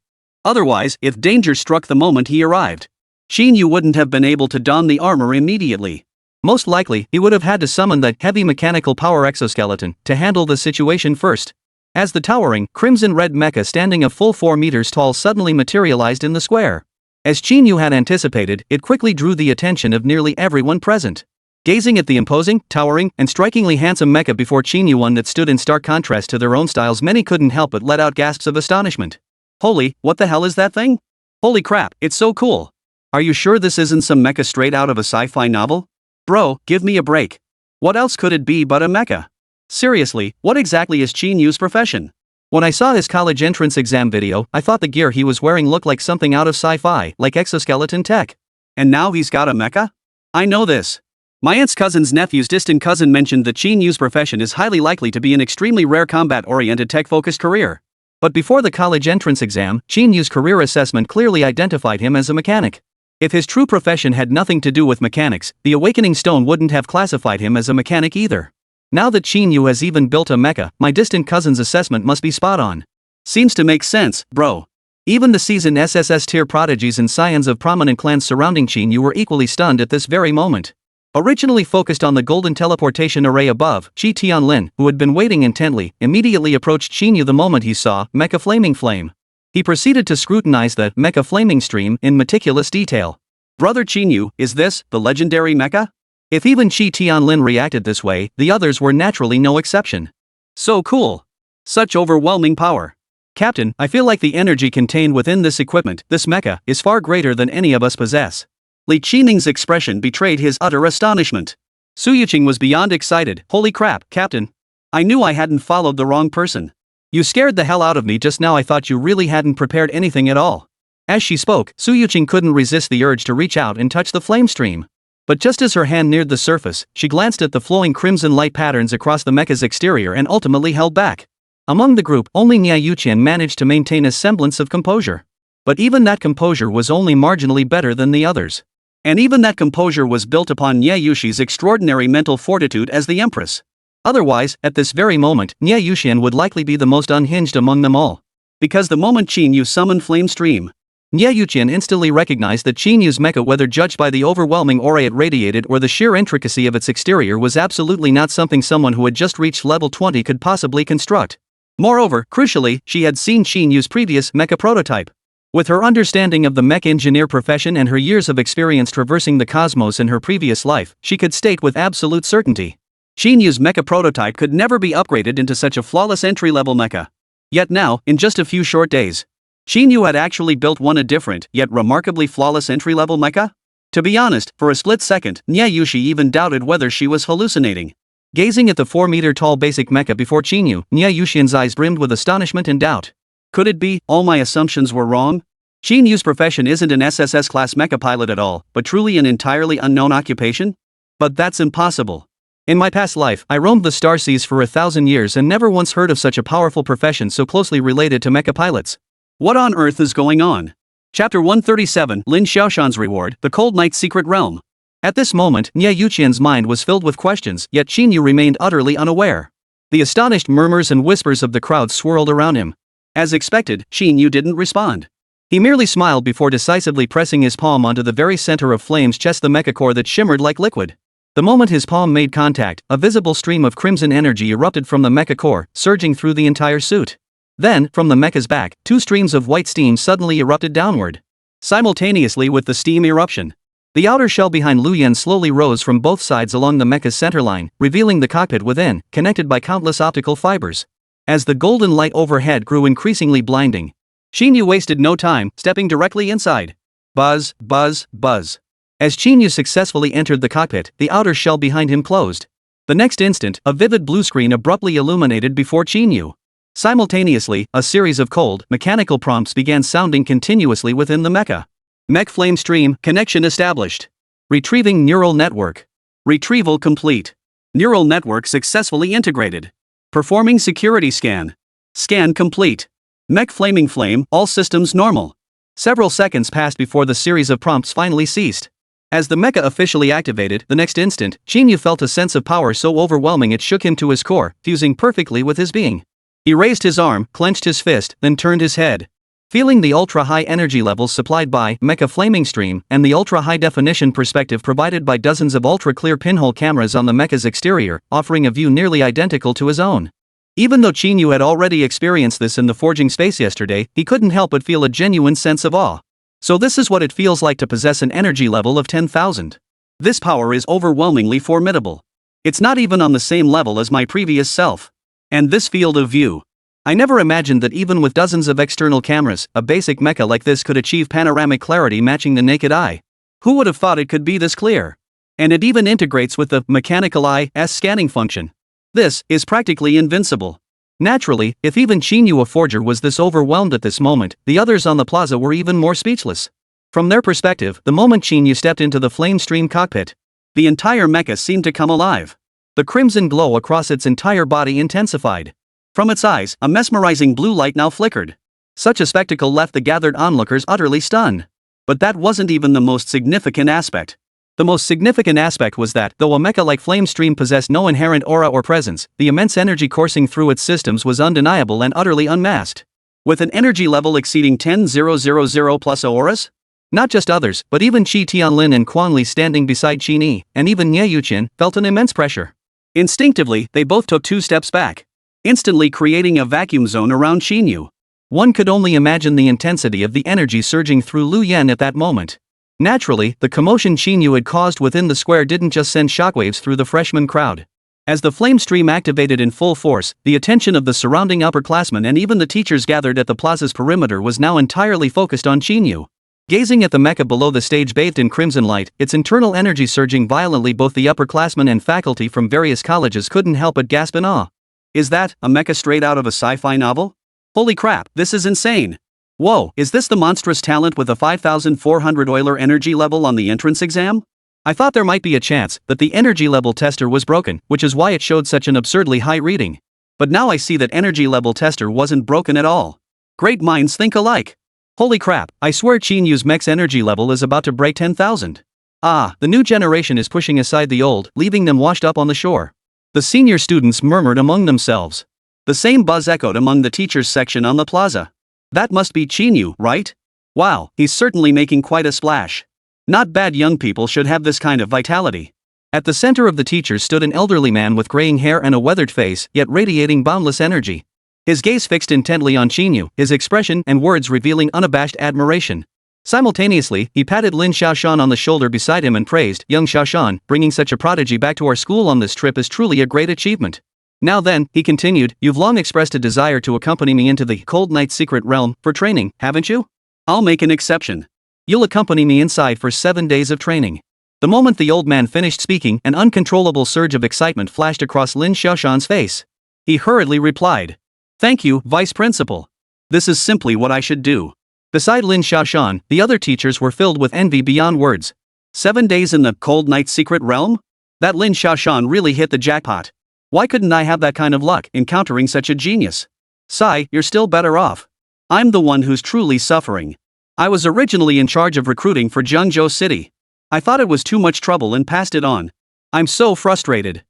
Otherwise, if danger struck the moment he arrived, Qín Yǔ wouldn't have been able to don the armor immediately. Most likely, he would have had to summon the heavy mechanical power exoskeleton to handle the situation first. As the towering, crimson-red mecha standing a full 4 meters tall suddenly materialized in the square. As Qín Yǔ had anticipated, it quickly drew the attention of nearly everyone present. Gazing at the imposing, towering, and strikingly handsome mecha before Qín Yǔ, one that stood in stark contrast to their own styles, many couldn't help but let out gasps of astonishment. Holy, what the hell is that thing? Holy crap, it's so cool. Are you sure this isn't some mecha straight out of a sci-fi novel? Bro, give me a break. What else could it be but a mecha? Seriously, what exactly is Qín Yǔ's profession? When I saw his college entrance exam video, I thought the gear he was wearing looked like something out of sci-fi, like exoskeleton tech. And now he's got a mecha? I know this. My aunt's cousin's nephew's distant cousin mentioned that Qín Yǔ's profession is highly likely to be an extremely rare combat-oriented tech-focused career. But before the college entrance exam, Qín Yǔ's career assessment clearly identified him as a mechanic. If his true profession had nothing to do with mechanics, the Awakening Stone wouldn't have classified him as a mechanic either. Now that Qín Yǔ has even built a mecha, my distant cousin's assessment must be spot on. Seems to make sense, bro. Even the seasoned SSS tier prodigies and scions of prominent clans surrounding Qín Yǔ were equally stunned at this very moment. Originally focused on the golden teleportation array above, Qi Tianlin, who had been waiting intently, immediately approached Qín Yǔ the moment he saw mecha flaming flame. He proceeded to scrutinize the mecha flaming stream in meticulous detail. Brother Qín Yǔ, is this the legendary mecha? If even Qi Tianlin reacted this way, the others were naturally no exception. So cool. Such overwhelming power. Captain, I feel like the energy contained within this equipment, this mecha, is far greater than any of us possess. Li Qining's expression betrayed his utter astonishment. Su Yuqing was beyond excited. Holy crap, Captain. I knew I hadn't followed the wrong person. You scared the hell out of me just now. I thought you really hadn't prepared anything at all. As she spoke, Su Yuqing couldn't resist the urge to reach out and touch the flame stream. But just as her hand neared the surface, she glanced at the flowing crimson light patterns across the mecha's exterior and ultimately held back. Among the group, only Niè Yǔqiān managed to maintain a semblance of composure. But even that composure was only marginally better than the others. And even that composure was built upon Niè Yǔqi's extraordinary mental fortitude as the Empress. Otherwise, at this very moment, Niè Yǔqiān would likely be the most unhinged among them all. Because the moment Qín Yǔ summoned Flame Stream, Niè Yǔqiān instantly recognized that Qín Yǔ's mecha, whether judged by the overwhelming aura it radiated or the sheer intricacy of its exterior, was absolutely not something someone who had just reached level 20 could possibly construct. Moreover, crucially, she had seen Qín Yǔ's previous mecha prototype. With her understanding of the mech engineer profession and her years of experience traversing the cosmos in her previous life, she could state with absolute certainty, Qín Yǔ's mecha prototype could never be upgraded into such a flawless entry-level mecha. Yet now, in just a few short days, Qín Yǔ had actually built a different, yet remarkably flawless entry-level mecha? To be honest, for a split second, Niè Yǔqiān even doubted whether she was hallucinating. Gazing at the 4-meter-tall basic mecha before Qín Yǔ, Niè Yǔqiān's eyes brimmed with astonishment and doubt. Could it be, all my assumptions were wrong? Qín Yǔ's profession isn't an SSS-class mecha pilot at all, but truly an entirely unknown occupation? But that's impossible. In my past life, I roamed the star seas for 1,000 years and never once heard of such a powerful profession so closely related to mecha pilots. What on earth is going on? Chapter 137, Lin Xiaoshan's Reward, The Cold Knight's Secret Realm. At this moment, Niè Yǔqiān's mind was filled with questions, yet Qín Yǔ remained utterly unaware. The astonished murmurs and whispers of the crowd swirled around him. As expected, Qín Yǔ didn't respond. He merely smiled before decisively pressing his palm onto the very center of Flame's chest, the mecha core that shimmered like liquid. The moment his palm made contact, a visible stream of crimson energy erupted from the mecha core, surging through the entire suit. Then, from the mecha's back, two streams of white steam suddenly erupted downward. simultaneously with the steam eruption. The outer shell behind Luyan slowly rose from both sides along the mecha's centerline, revealing the cockpit within, connected by countless optical fibers. As the golden light overhead grew increasingly blinding, Qín Yǔ wasted no time, stepping directly inside. Buzz, buzz, buzz. As Qín Yǔ successfully entered the cockpit, the outer shell behind him closed. The next instant, a vivid blue screen abruptly illuminated before Qín Yǔ. Simultaneously, a series of cold, mechanical prompts began sounding continuously within the mecha. Mech flame stream, connection established. Retrieving neural network. Retrieval complete. Neural network successfully integrated. Performing security scan. Scan complete. Mech flaming flame, all systems normal. Several seconds passed before the series of prompts finally ceased. As the mecha officially activated, the next instant, Qín Yǔ felt a sense of power so overwhelming it shook him to his core, fusing perfectly with his being. He raised his arm, clenched his fist, then turned his head. Feeling the ultra-high energy levels supplied by mecha flaming stream and the ultra-high-definition perspective provided by dozens of ultra-clear pinhole cameras on the mecha's exterior, offering a view nearly identical to his own. Even though Qín Yǔ had already experienced this in the forging space yesterday, he couldn't help but feel a genuine sense of awe. So this is what it feels like to possess an energy level of 10,000. This power is overwhelmingly formidable. It's not even on the same level as my previous self. And this field of view. I never imagined that even with dozens of external cameras, a basic mecha like this could achieve panoramic clarity matching the naked eye. Who would have thought it could be this clear? And it even integrates with the mechanical eye's scanning function. This is practically invincible. Naturally, if even Qín Yǔ, a forger, was this overwhelmed at this moment, the others on the plaza were even more speechless. From their perspective, the moment Qín Yǔ stepped into the flame stream cockpit, the entire mecha seemed to come alive. The crimson glow across its entire body intensified. From its eyes, a mesmerizing blue light now flickered. Such a spectacle left the gathered onlookers utterly stunned. But that wasn't even the most significant aspect. The most significant aspect was that, though a mecha like flame stream possessed no inherent aura or presence, the immense energy coursing through its systems was undeniable and utterly unmasked. With an energy level exceeding 10,000 plus auras? Not just others, but even Qi Tianlin and Quan Li standing beside Qín Yǔ, and even Niè Yǔqiān, felt an immense pressure. Instinctively, they both took 2 steps back, instantly creating a vacuum zone around Qín Yǔ. One could only imagine the intensity of the energy surging through Luyan at that moment. Naturally, the commotion Qín Yǔ had caused within the square didn't just send shockwaves through the freshman crowd. As the flame stream activated in full force, the attention of the surrounding upperclassmen and even the teachers gathered at the plaza's perimeter was now entirely focused on Qín Yǔ. Gazing at the mecha below the stage bathed in crimson light, its internal energy surging violently, both the upperclassmen and faculty from various colleges couldn't help but gasp in awe. Is that a mecha straight out of a sci-fi novel? Holy crap, this is insane! Whoa, is this the monstrous talent with a 5,400 Euler energy level on the entrance exam? I thought there might be a chance that the energy level tester was broken, which is why it showed such an absurdly high reading. But now I see that energy level tester wasn't broken at all. Great minds think alike. Holy crap, I swear Qín Yǔ's mech's energy level is about to break 10,000. Ah, the new generation is pushing aside the old, leaving them washed up on the shore. The senior students murmured among themselves. The same buzz echoed among the teachers section on the plaza. That must be Qín Yǔ, right? Wow, he's certainly making quite a splash. Not bad, young people should have this kind of vitality. At the center of the teachers stood an elderly man with graying hair and a weathered face, yet radiating boundless energy. His gaze fixed intently on Qín Yǔ, his expression and words revealing unabashed admiration. Simultaneously, he patted Lin Xiaoshan on the shoulder beside him and praised, "Young Xiaoshan, bringing such a prodigy back to our school on this trip is truly a great achievement. Now then," he continued, "you've long expressed a desire to accompany me into the Cold Night's secret realm for training, haven't you? I'll make an exception. You'll accompany me inside for 7 days of training." The moment the old man finished speaking, an uncontrollable surge of excitement flashed across Lin Xiaoshan's face. He hurriedly replied, "Thank you, Vice Principal. This is simply what I should do." Beside Lin Xiaoshan, the other teachers were filled with envy beyond words. 7 days in the Cold Night's secret realm? That Lin Xiaoshan really hit the jackpot. Why couldn't I have that kind of luck, encountering such a genius? Sai, you're still better off. I'm the one who's truly suffering. I was originally in charge of recruiting for Jiangzhou City. I thought it was too much trouble and passed it on. I'm so frustrated.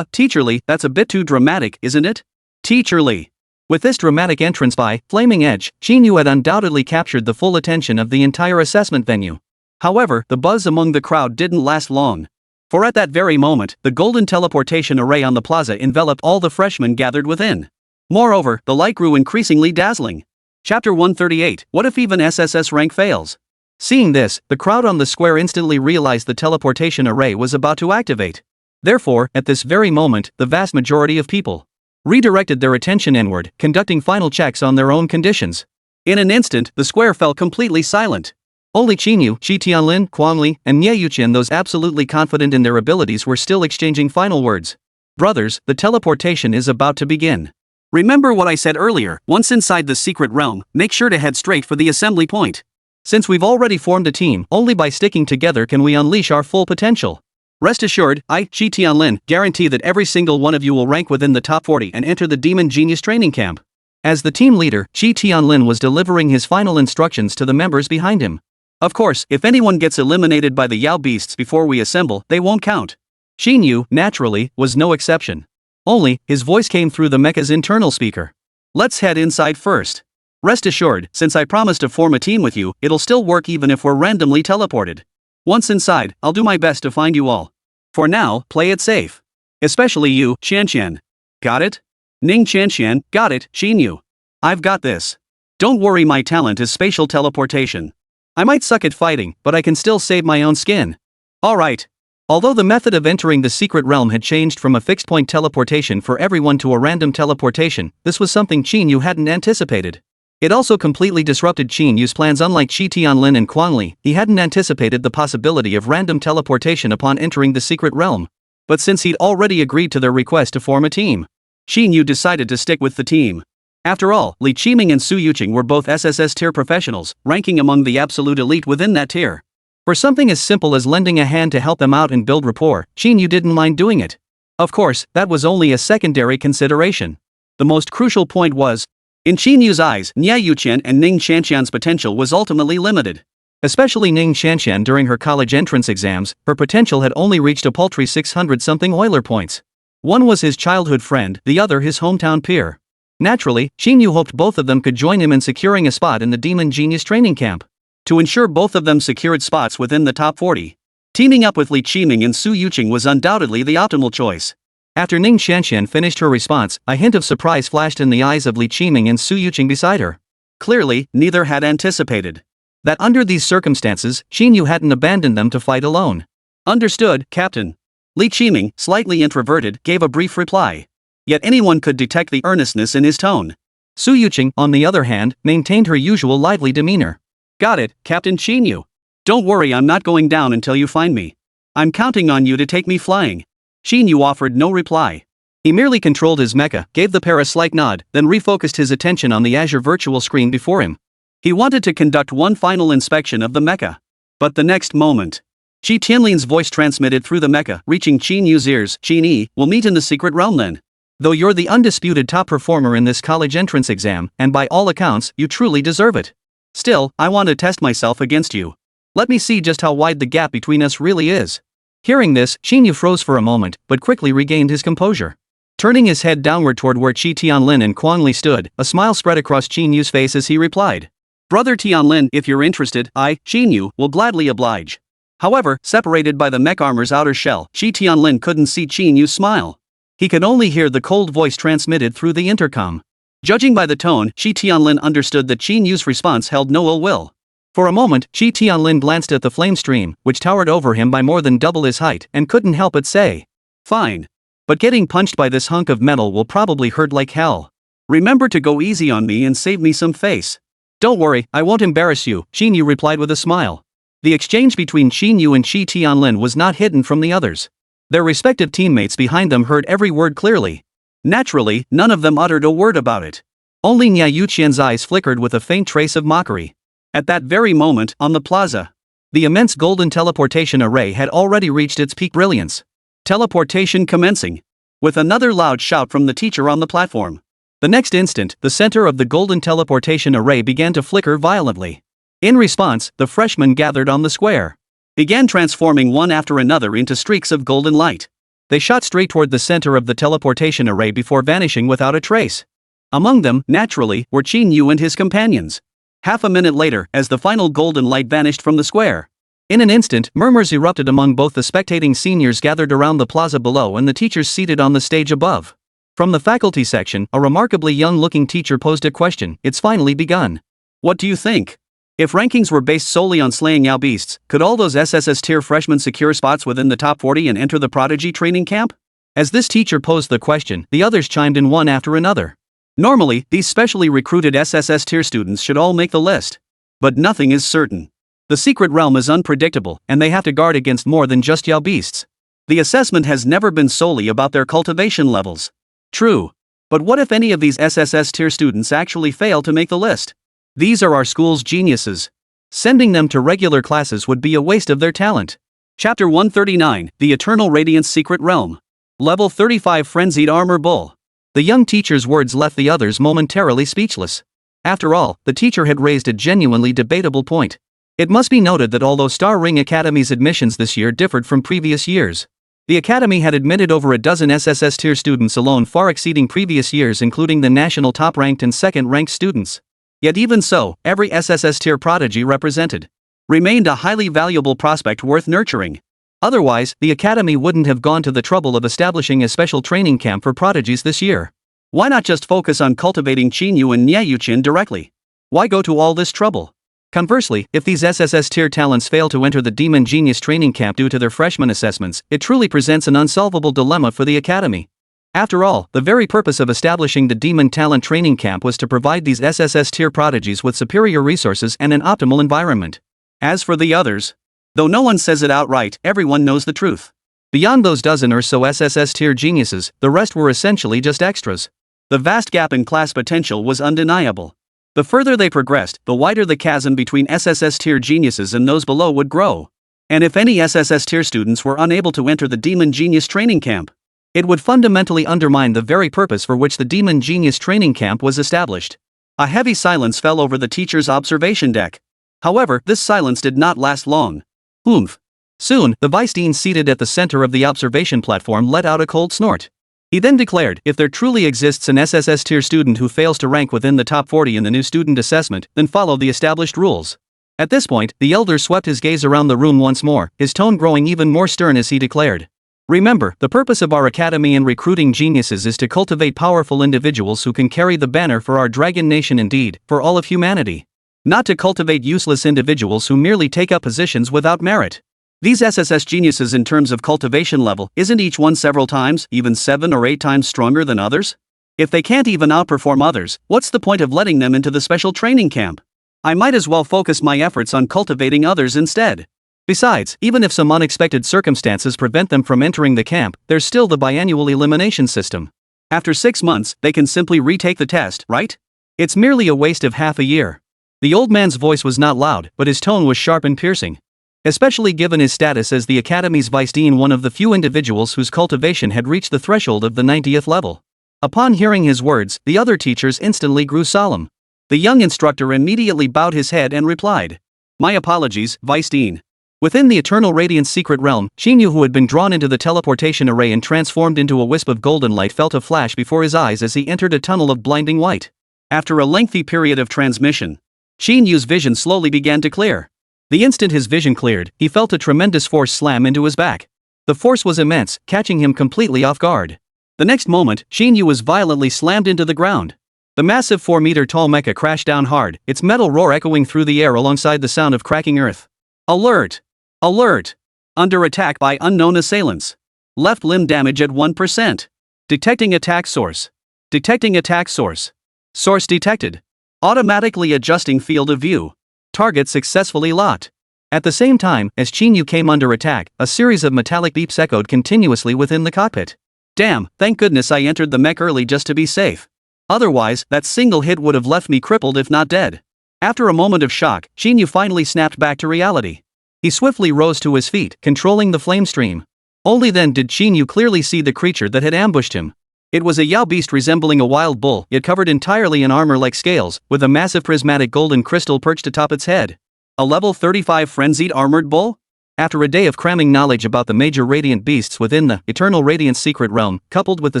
Teacher Li, that's a bit too dramatic, isn't it? Teacher Li. With this dramatic entrance by Flaming Edge, Qín Yǔ had undoubtedly captured the full attention of the entire assessment venue. However, the buzz among the crowd didn't last long. For at that very moment, the golden teleportation array on the plaza enveloped all the freshmen gathered within. Moreover, the light grew increasingly dazzling. Chapter 138, What if even SSS rank fails? Seeing this, the crowd on the square instantly realized the teleportation array was about to activate. Therefore, at this very moment, the vast majority of people redirected their attention inward, conducting final checks on their own conditions. In an instant, the square fell completely silent. Only Qín Yǔ, Shi Tianlin, Guangli, and Niè Yǔqiān, those absolutely confident in their abilities, were still exchanging final words. Brothers, the teleportation is about to begin. Remember what I said earlier, once inside the secret realm, make sure to head straight for the assembly point. Since we've already formed a team, only by sticking together can we unleash our full potential. Rest assured, I, Shi Tianlin, guarantee that every single one of you will rank within the top 40 and enter the Demon Genius training camp. As the team leader, Shi Tianlin was delivering his final instructions to the members behind him. Of course, if anyone gets eliminated by the Yao beasts before we assemble, they won't count. Qín Yǔ, naturally, was no exception. Only, his voice came through the mecha's internal speaker. Let's head inside first. Rest assured, since I promised to form a team with you, it'll still work even if we're randomly teleported. Once inside, I'll do my best to find you all. For now, play it safe. Especially you, Qianqian. Got it? Ning Qianqian, got it, Qín Yǔ. I've got this. Don't worry, my talent is spatial teleportation. I might suck at fighting, but I can still save my own skin. Alright. Although the method of entering the secret realm had changed from a fixed point teleportation for everyone to a random teleportation, this was something Qín Yǔ hadn't anticipated. It also completely disrupted Qín Yǔ's plans. Unlike Shi Tianlin and Guangli, he hadn't anticipated the possibility of random teleportation upon entering the secret realm. But since he'd already agreed to their request to form a team, Qín Yǔ decided to stick with the team. After all, Li Qiming and Su Yuqing were both SSS tier professionals, ranking among the absolute elite within that tier. For something as simple as lending a hand to help them out and build rapport, Qín Yǔ didn't mind doing it. Of course, that was only a secondary consideration. The most crucial point was, in Qín Yǔ's eyes, Niè Yǔqiān and Ning Qianqian's potential was ultimately limited. Especially Ning Qianqian. During her college entrance exams, her potential had only reached a paltry 600-something Euler points. One was his childhood friend, the other his hometown peer. Naturally, Qín Yǔ hoped both of them could join him in securing a spot in the Demon Genius training camp. To ensure both of them secured spots within the top 40, teaming up with Li Qiming and Su Yuqing was undoubtedly the optimal choice. After Ning Qianqian finished her response, a hint of surprise flashed in the eyes of Li Qiming and Su Yuqing beside her. Clearly, neither had anticipated that under these circumstances, Qín Yǔ hadn't abandoned them to fight alone. Understood, Captain. Li Qiming, slightly introverted, gave a brief reply. Yet anyone could detect the earnestness in his tone. Su Yuqing, on the other hand, maintained her usual lively demeanor. Got it, Captain Qín Yǔ. Don't worry, I'm not going down until you find me. I'm counting on you to take me flying. Qín Yǔ offered no reply. He merely controlled his mecha, gave the pair a slight nod, then refocused his attention on the Azure virtual screen before him. He wanted to conduct one final inspection of the mecha. But the next moment, Shi Tianlin's voice transmitted through the mecha, reaching Qín Yǔ's ears. Qín Yǐ, we'll meet in the secret realm then. Though you're the undisputed top performer in this college entrance exam, and by all accounts, you truly deserve it. Still, I want to test myself against you. Let me see just how wide the gap between us really is. Hearing this, Qín Yǔ froze for a moment, but quickly regained his composure. Turning his head downward toward where Shi Tianlin and Guangli stood, a smile spread across Qín Yǔ's face as he replied. Brother Tianlin, if you're interested, I, Qín Yǔ, will gladly oblige. However, separated by the mech armor's outer shell, Shi Tianlin couldn't see Qín Yǔ's smile. He could only hear the cold voice transmitted through the intercom. Judging by the tone, Shi Tianlin understood that Qín Yǔ's response held no ill will. For a moment, Shi Tianlin glanced at the flame stream, which towered over him by more than double his height, and couldn't help but say, fine. But getting punched by this hunk of metal will probably hurt like hell. Remember to go easy on me and save me some face. Don't worry, I won't embarrass you, Qín Yǔ replied with a smile. The exchange between Qín Yǔ and Shi Tianlin was not hidden from the others. Their respective teammates behind them heard every word clearly. Naturally, none of them uttered a word about it. Only Niè Yǔqiān's eyes flickered with a faint trace of mockery. At that very moment, on the plaza, the immense golden teleportation array had already reached its peak brilliance. Teleportation commencing. With another loud shout from the teacher on the platform. The next instant, the center of the golden teleportation array began to flicker violently. In response, the freshmen gathered on the square began transforming one after another into streaks of golden light. They shot straight toward the center of the teleportation array before vanishing without a trace. Among them, naturally, were Qín Yǔ and his companions. Half a minute later, as the final golden light vanished from the square, in an instant, murmurs erupted among both the spectating seniors gathered around the plaza below and the teachers seated on the stage above. From the faculty section, a remarkably young-looking teacher posed a question. It's finally begun. What do you think? If rankings were based solely on slaying Yao beasts, could all those SSS tier freshmen secure spots within the top 40 and enter the prodigy training camp? As this teacher posed the question, the others chimed in one after another. Normally, these specially recruited SSS tier students should all make the list. But nothing is certain. The secret realm is unpredictable, and they have to guard against more than just Yao beasts. The assessment has never been solely about their cultivation levels. True. But what if any of these SSS tier students actually fail to make the list? These are our school's geniuses. Sending them to regular classes would be a waste of their talent. Chapter 139, The Eternal Radiance Secret Realm. Level 35 Frenzied Armor Bull. The young teacher's words left the others momentarily speechless. After all, the teacher had raised a genuinely debatable point. It must be noted that although Star Ring Academy's admissions this year differed from previous years, the Academy had admitted over a dozen SSS tier students alone, far exceeding previous years, including the national top-ranked and second-ranked students. Yet even so, every SSS tier prodigy represented remained a highly valuable prospect worth nurturing. Otherwise, the Academy wouldn't have gone to the trouble of establishing a special training camp for prodigies this year. Why not just focus on cultivating Qín Yǔ and Niè Yǔqiān directly? Why go to all this trouble? Conversely, if these SSS tier talents fail to enter the Demon Genius training camp due to their freshman assessments, it truly presents an unsolvable dilemma for the Academy. After all, the very purpose of establishing the Demon Talent Training Camp was to provide these SSS tier prodigies with superior resources and an optimal environment. As for the others, though no one says it outright, everyone knows the truth. Beyond those dozen or so SSS tier geniuses, the rest were essentially just extras. The vast gap in class potential was undeniable. The further they progressed, the wider the chasm between SSS tier geniuses and those below would grow. And if any SSS tier students were unable to enter the Demon Genius Training Camp, it would fundamentally undermine the very purpose for which the Demon Genius Training Camp was established. A heavy silence fell over the teacher's observation deck. However, this silence did not last long. Oomph. Soon, the vice dean seated at the center of the observation platform let out a cold snort. He then declared, if there truly exists an SSS tier student who fails to rank within the top 40 in the new student assessment, then follow the established rules. At this point, the elder swept his gaze around the room once more, his tone growing even more stern as he declared. Remember, the purpose of our academy in recruiting geniuses is to cultivate powerful individuals who can carry the banner for our dragon nation, indeed, for all of humanity. Not to cultivate useless individuals who merely take up positions without merit. These SSS geniuses in terms of cultivation level, isn't each one several times, even 7 or 8 times stronger than others? If they can't even outperform others, what's the point of letting them into the special training camp? I might as well focus my efforts on cultivating others instead. Besides, even if some unexpected circumstances prevent them from entering the camp, there's still the biannual elimination system. After 6 months, they can simply retake the test, right? It's merely a waste of half a year. The old man's voice was not loud, but his tone was sharp and piercing. Especially given his status as the Academy's vice dean, one of the few individuals whose cultivation had reached the threshold of the 90th level. Upon hearing his words, the other teachers instantly grew solemn. The young instructor immediately bowed his head and replied, "My apologies, Vice Dean." Within the Eternal Radiance secret realm, Qín Yǔ, who had been drawn into the teleportation array and transformed into a wisp of golden light, felt a flash before his eyes as he entered a tunnel of blinding white. After a lengthy period of transmission, Qín Yǔ's vision slowly began to clear. The instant his vision cleared, he felt a tremendous force slam into his back. The force was immense, catching him completely off guard. The next moment, Qín Yǔ was violently slammed into the ground. The massive 4-meter-tall mecha crashed down hard, its metal roar echoing through the air alongside the sound of cracking earth. Alert! Alert! Under attack by unknown assailants. Left limb damage at 1%. Detecting attack source. Detecting attack source. Source detected. Automatically adjusting field of view. Target successfully locked. At the same time, as Qín Yǔ came under attack, a series of metallic beeps echoed continuously within the cockpit. Damn, thank goodness I entered the mech early just to be safe. Otherwise, that single hit would have left me crippled if not dead. After a moment of shock, Qín Yǔ finally snapped back to reality. He swiftly rose to his feet, controlling the flame stream. Only then did Qín Yǔ clearly see the creature that had ambushed him. It was a Yao beast resembling a wild bull, yet covered entirely in armor like scales, with a massive prismatic golden crystal perched atop its head. A level 35 frenzied armored bull? After a day of cramming knowledge about the major radiant beasts within the Eternal Radiance secret realm, coupled with the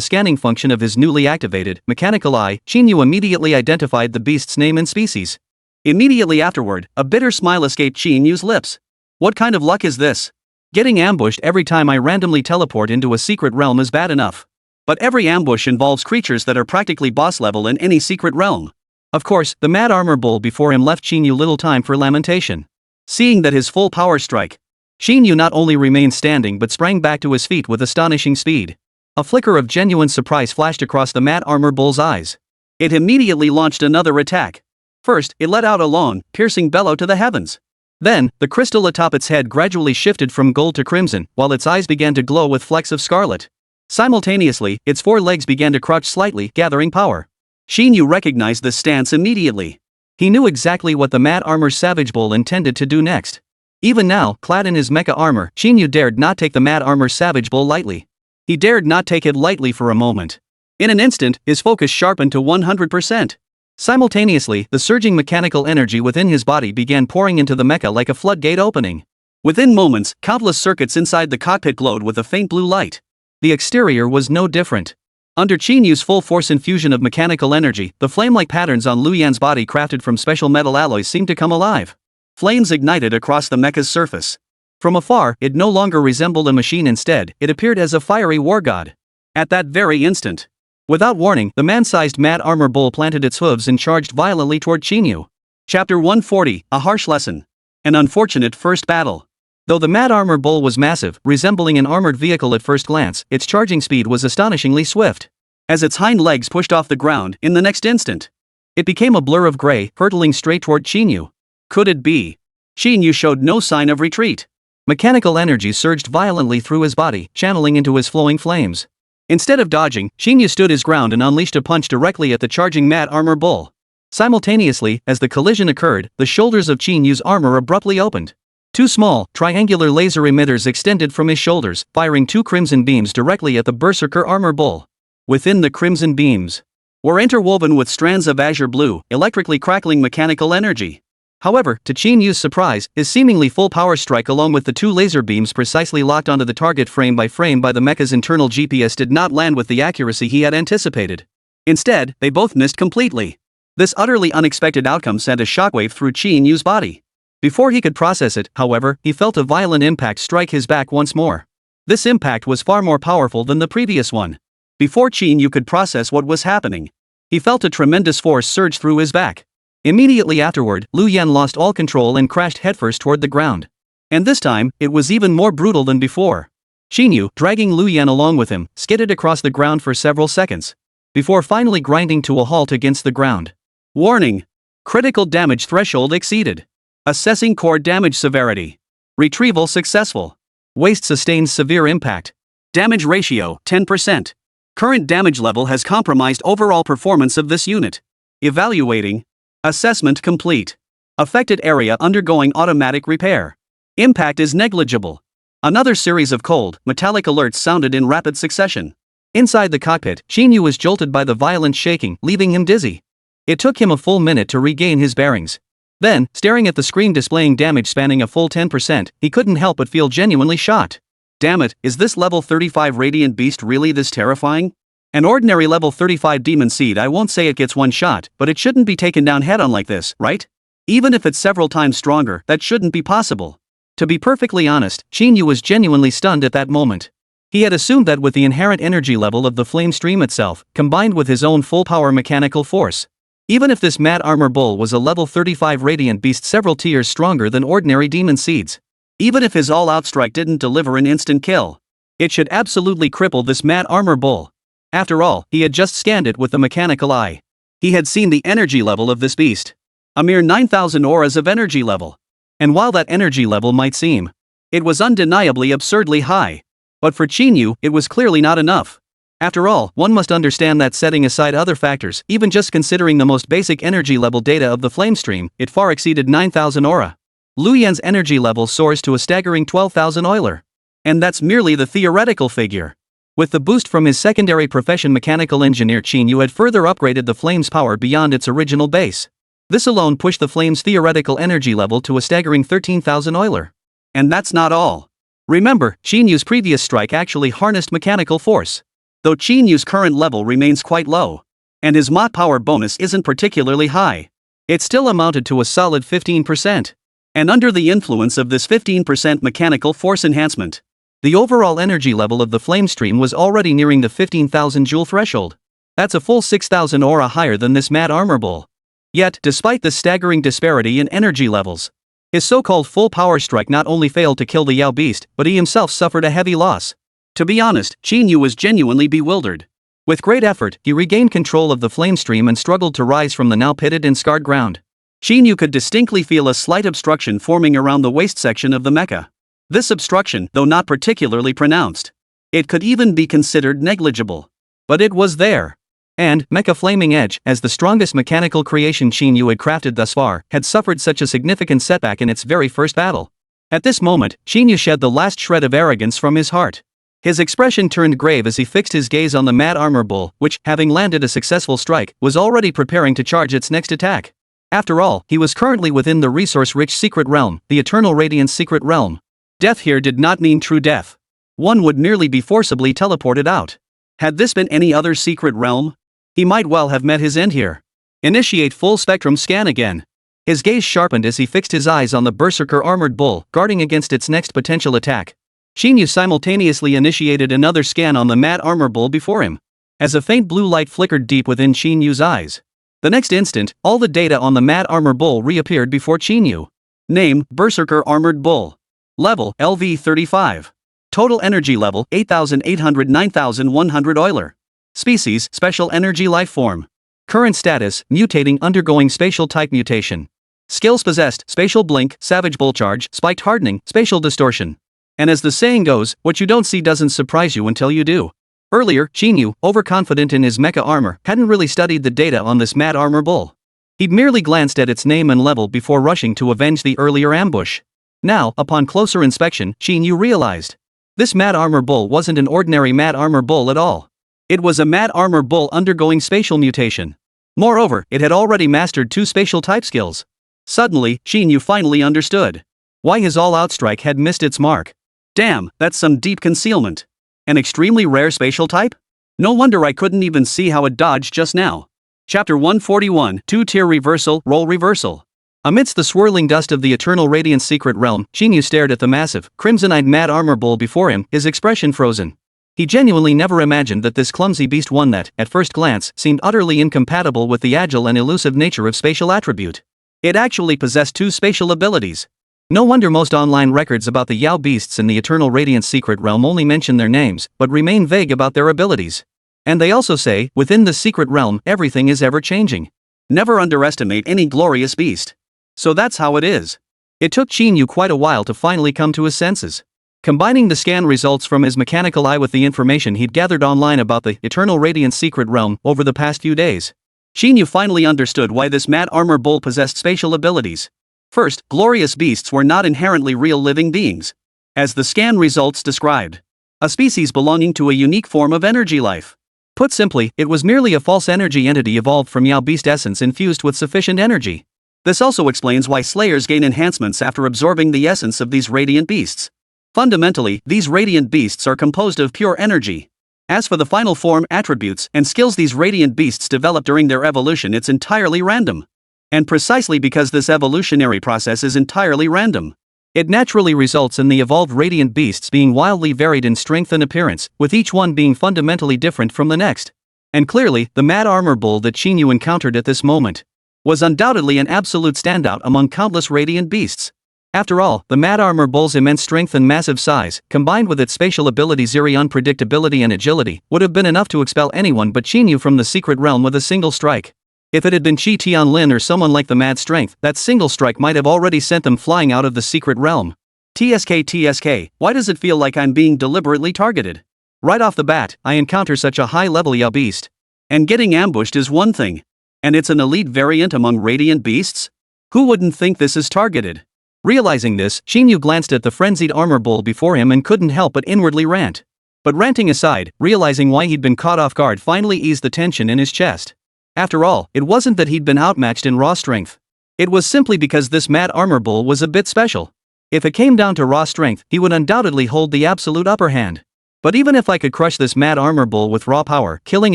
scanning function of his newly activated mechanical eye, Qín Yǔ immediately identified the beast's name and species. Immediately afterward, a bitter smile escaped Qín Yǔ's lips. What kind of luck is this? Getting ambushed every time I randomly teleport into a secret realm is bad enough. But every ambush involves creatures that are practically boss level in any secret realm. Of course, the mad armor bull before him left Qín Yǔ little time for lamentation. Seeing that his full power strike, Qín Yǔ not only remained standing but sprang back to his feet with astonishing speed. A flicker of genuine surprise flashed across the mad armor bull's eyes. It immediately launched another attack. First, it let out a long, piercing bellow to the heavens. Then, the crystal atop its head gradually shifted from gold to crimson, while its eyes began to glow with flecks of scarlet. Simultaneously, its four legs began to crouch slightly, gathering power. Qín Yǔ recognized this stance immediately. He knew exactly what the mad armor's savage bull intended to do next. Even now, clad in his mecha armor, Qín Yǔ dared not take the mad armor's savage bull lightly. He dared not take it lightly for a moment. In an instant, his focus sharpened to 100%. Simultaneously, the surging mechanical energy within his body began pouring into the mecha like a floodgate opening. Within moments, countless circuits inside the cockpit glowed with a faint blue light. The exterior was no different. Under Qín Yǔ's full force infusion of mechanical energy, the flame-like patterns on Liu Yan's body crafted from special metal alloys seemed to come alive. Flames ignited across the mecha's surface. From afar, it no longer resembled a machine. Instead, it appeared as a fiery war god. At that very instant, without warning, the man-sized mad armor bull planted its hooves and charged violently toward Qín Yǔ. Chapter 140, A Harsh Lesson. An unfortunate first battle. Though the mad armor bull was massive, resembling an armored vehicle at first glance, its charging speed was astonishingly swift. As its hind legs pushed off the ground, in the next instant, it became a blur of gray, hurtling straight toward Qín Yǔ. Could it be? Qín Yǔ showed no sign of retreat. Mechanical energy surged violently through his body, channeling into his flowing flames. Instead of dodging, Qín Yǔ stood his ground and unleashed a punch directly at the charging mad armor bull. Simultaneously, as the collision occurred, the shoulders of Qín Yǔ's armor abruptly opened. Two small, triangular laser emitters extended from his shoulders, firing two crimson beams directly at the berserker armor bull. Within the crimson beams were interwoven with strands of azure blue, electrically crackling mechanical energy. However, to Qín Yǔ's surprise, his seemingly full power strike along with the two laser beams precisely locked onto the target frame by the mecha's internal GPS did not land with the accuracy he had anticipated. Instead, they both missed completely. This utterly unexpected outcome sent a shockwave through Qín Yǔ's body. Before he could process it, however, he felt a violent impact strike his back once more. This impact was far more powerful than the previous one. Before Qín Yǔ could process what was happening, he felt a tremendous force surge through his back. Immediately afterward, Liu Yan lost all control and crashed headfirst toward the ground. And this time, it was even more brutal than before. Qín Yǔ, dragging Liu Yan along with him, skidded across the ground for several seconds, before finally grinding to a halt against the ground. Warning! Critical damage threshold exceeded. Assessing core damage severity. Retrieval successful. Waist sustains severe impact. Damage ratio, 10%. Current damage level has compromised overall performance of this unit. Evaluating. Assessment complete. Affected area undergoing automatic repair. Impact is negligible. Another series of cold, metallic alerts sounded in rapid succession. Inside the cockpit, Qín Yǔ was jolted by the violent shaking, leaving him dizzy. It took him a full minute to regain his bearings. Then, staring at the screen displaying damage spanning a full 10%, he couldn't help but feel genuinely shocked. Damn it, is this level 35 Radiant Beast really this terrifying? An ordinary level 35 Demon Seed, I won't say it gets one shot, but it shouldn't be taken down head-on like this, right? Even if it's several times stronger, that shouldn't be possible. To be perfectly honest, Qín Yǔ was genuinely stunned at that moment. He had assumed that with the inherent energy level of the flame stream itself, combined with his own full-power mechanical force, even if this mad armor bull was a level 35 Radiant Beast several tiers stronger than ordinary Demon Seeds, even if his all-out strike didn't deliver an instant kill, it should absolutely cripple this mad armor bull. After all, he had just scanned it with the mechanical eye. He had seen the energy level of this beast. A mere 9,000 auras of energy level. And while that energy level might seem, it was undeniably absurdly high. But for Qín Yǔ, it was clearly not enough. After all, one must understand that setting aside other factors, even just considering the most basic energy level data of the flame stream, it far exceeded 9,000 aura. Liu Yan's energy level soars to a staggering 12,000 Euler. And that's merely the theoretical figure. With the boost from his secondary profession mechanical engineer, Qín Yǔ had further upgraded the flame's power beyond its original base. This alone pushed the flame's theoretical energy level to a staggering 13,000 Euler. And that's not all. Remember, Qín Yǔ's previous strike actually harnessed mechanical force. Though Qín Yǔ's current level remains quite low, and his mod power bonus isn't particularly high, it still amounted to a solid 15%. And under the influence of this 15% mechanical force enhancement, the overall energy level of the flame stream was already nearing the 15,000 joule threshold. That's a full 6,000 aura higher than this mad armor bull. Yet, despite the staggering disparity in energy levels, his so-called full power strike not only failed to kill the Yao beast, but he himself suffered a heavy loss. To be honest, Qín Yǔ was genuinely bewildered. With great effort, he regained control of the flame stream and struggled to rise from the now pitted and scarred ground. Qín Yǔ could distinctly feel a slight obstruction forming around the waist section of the mecha. This obstruction, though not particularly pronounced, it could even be considered negligible. But it was there. And, Mecha Flaming Edge, as the strongest mechanical creation Qín Yǔ had crafted thus far, had suffered such a significant setback in its very first battle. At this moment, Qín Yǔ shed the last shred of arrogance from his heart. His expression turned grave as he fixed his gaze on the Mad Armor Bull, which, having landed a successful strike, was already preparing to charge its next attack. After all, he was currently within the resource-rich secret realm, the Eternal Radiance secret realm. Death here did not mean true death. One would merely be forcibly teleported out. Had this been any other secret realm, he might well have met his end here. Initiate full spectrum scan again. His gaze sharpened as he fixed his eyes on the Berserker Armored Bull, guarding against its next potential attack. Qín Yǔ simultaneously initiated another scan on the Mad Armor Bull before him. As a faint blue light flickered deep within Qín Yǔ's eyes. The next instant, all the data on the Mad Armor Bull reappeared before Qín Yǔ. Name, Berserker Armored Bull. Level, LV35. Total energy level, 8,800 9,100 Euler. Species, Special Energy Life Form. Current status, mutating undergoing spatial type mutation. Skills possessed, Spatial Blink, Savage Bull Charge, Spiked Hardening, Spatial Distortion. And as the saying goes, what you don't see doesn't surprise you until you do. Earlier, Qín Yǔ, overconfident in his mecha armor, hadn't really studied the data on this Mad Armor Bull. He'd merely glanced at its name and level before rushing to avenge the earlier ambush. Now, upon closer inspection, Qín Yǔ realized. This Mad Armor Bull wasn't an ordinary Mad Armor Bull at all. It was a Mad Armor Bull undergoing spatial mutation. Moreover, it had already mastered 2 spatial type skills. Suddenly, Qín Yǔ finally understood why his all-out strike had missed its mark. Damn, that's some deep concealment. An extremely rare spatial type? No wonder I couldn't even see how it dodged just now. Chapter 141, 2-tier reversal, role reversal. Amidst the swirling dust of the Eternal Radiance secret realm, Qín Yǔ stared at the massive, crimson-eyed Mad Armor Bull before him, his expression frozen. He genuinely never imagined that this clumsy beast, one that, at first glance, seemed utterly incompatible with the agile and elusive nature of spatial attribute. It actually possessed 2 spatial abilities. No wonder most online records about the Yao beasts in the Eternal Radiance secret realm only mention their names, but remain vague about their abilities. And they also say, within the secret realm, everything is ever-changing. Never underestimate any glorious beast. So that's how it is. It took Qín Yǔ quite a while to finally come to his senses. Combining the scan results from his mechanical eye with the information he'd gathered online about the Eternal Radiance secret realm over the past few days, Qín Yǔ finally understood why this Mad Armor Bull possessed spatial abilities. First, glorious beasts were not inherently real living beings. As the scan results described, a species belonging to a unique form of energy life. Put simply, it was merely a false energy entity evolved from Yao beast essence infused with sufficient energy. This also explains why slayers gain enhancements after absorbing the essence of these radiant beasts. Fundamentally, these radiant beasts are composed of pure energy. As for the final form, attributes, and skills these radiant beasts develop during their evolution, it's entirely random. And precisely because this evolutionary process is entirely random, it naturally results in the evolved radiant beasts being wildly varied in strength and appearance, with each one being fundamentally different from the next. And clearly, the Mad Armor Bull that Qín Yǔ encountered at this moment was undoubtedly an absolute standout among countless radiant beasts. After all, the Mad Armor Bull's immense strength and massive size, combined with its spatial abilities' eerie unpredictability and agility, would have been enough to expel anyone but Qín Yǔ from the secret realm with a single strike. If it had been Qi Tianlin or someone like the Mad Strength, that single strike might have already sent them flying out of the secret realm. TSK, why does it feel like I'm being deliberately targeted? Right off the bat, I encounter such a high-level Yao beast. And getting ambushed is one thing. And it's an elite variant among radiant beasts? Who wouldn't think this is targeted? Realizing this, Qín Yǔ glanced at the frenzied armor bull before him and couldn't help but inwardly rant. But ranting aside, realizing why he'd been caught off guard finally eased the tension in his chest. After all, it wasn't that he'd been outmatched in raw strength. It was simply because this Mad Armor Bull was a bit special. If it came down to raw strength, he would undoubtedly hold the absolute upper hand. But even if I could crush this Mad Armor Bull with raw power, killing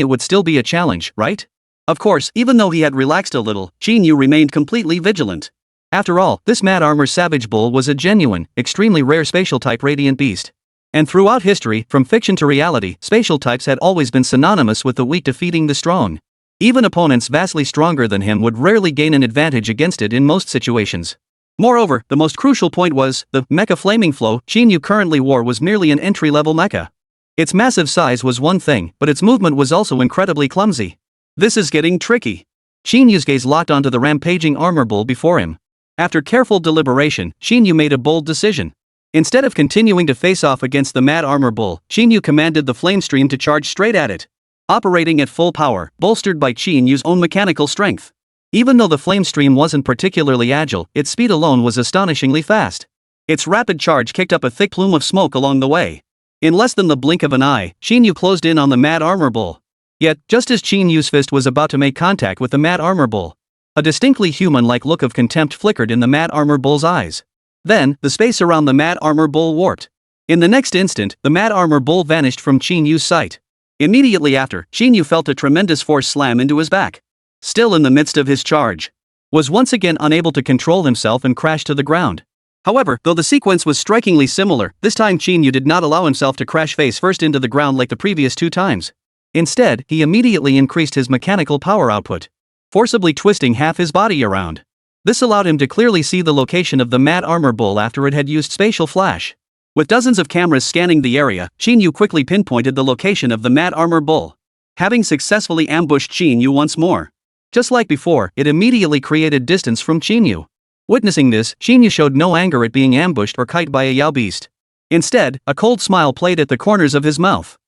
it would still be a challenge, right? Of course, even though he had relaxed a little, Qín Yǔ remained completely vigilant. After all, this Mad Armor Savage Bull was a genuine, extremely rare spatial type radiant beast. And throughout history, from fiction to reality, spatial types had always been synonymous with the weak defeating the strong. Even opponents vastly stronger than him would rarely gain an advantage against it in most situations. Moreover, the most crucial point was, the mecha flaming flow Qín Yǔ currently wore was merely an entry-level mecha. Its massive size was one thing, but its movement was also incredibly clumsy. This is getting tricky. Qín Yú's gaze locked onto the rampaging armor bull before him. After careful deliberation, Qín Yǔ made a bold decision. Instead of continuing to face off against the mad armor bull, Qín Yǔ commanded the flame stream to charge straight at it. Operating at full power, bolstered by Qín Yú's own mechanical strength. Even though the flame stream wasn't particularly agile, its speed alone was astonishingly fast. Its rapid charge kicked up a thick plume of smoke along the way. In less than the blink of an eye, Qín Yǔ closed in on the mad armor bull. Yet, just as Qín Yú's fist was about to make contact with the mad armor bull, a distinctly human-like look of contempt flickered in the mad armor bull's eyes. Then, the space around the mad armor bull warped. In the next instant, the mad armor bull vanished from Qín Yú's sight. Immediately after, Qín Yǔ felt a tremendous force slam into his back. Still in the midst of his charge, was once again unable to control himself and crashed to the ground. However, though the sequence was strikingly similar, this time Qín Yǔ did not allow himself to crash face first into the ground like the previous two times. Instead, he immediately increased his mechanical power output, forcibly twisting half his body around. This allowed him to clearly see the location of the mad armor bull after it had used spatial flash. With dozens of cameras scanning the area, Qín Yǔ quickly pinpointed the location of the mad armor bull. Having successfully ambushed Qín Yǔ once more, just like before, it immediately created distance from Qín Yǔ. Witnessing this, Qín Yǔ showed no anger at being ambushed or kite by a Yao beast. Instead, a cold smile played at the corners of his mouth.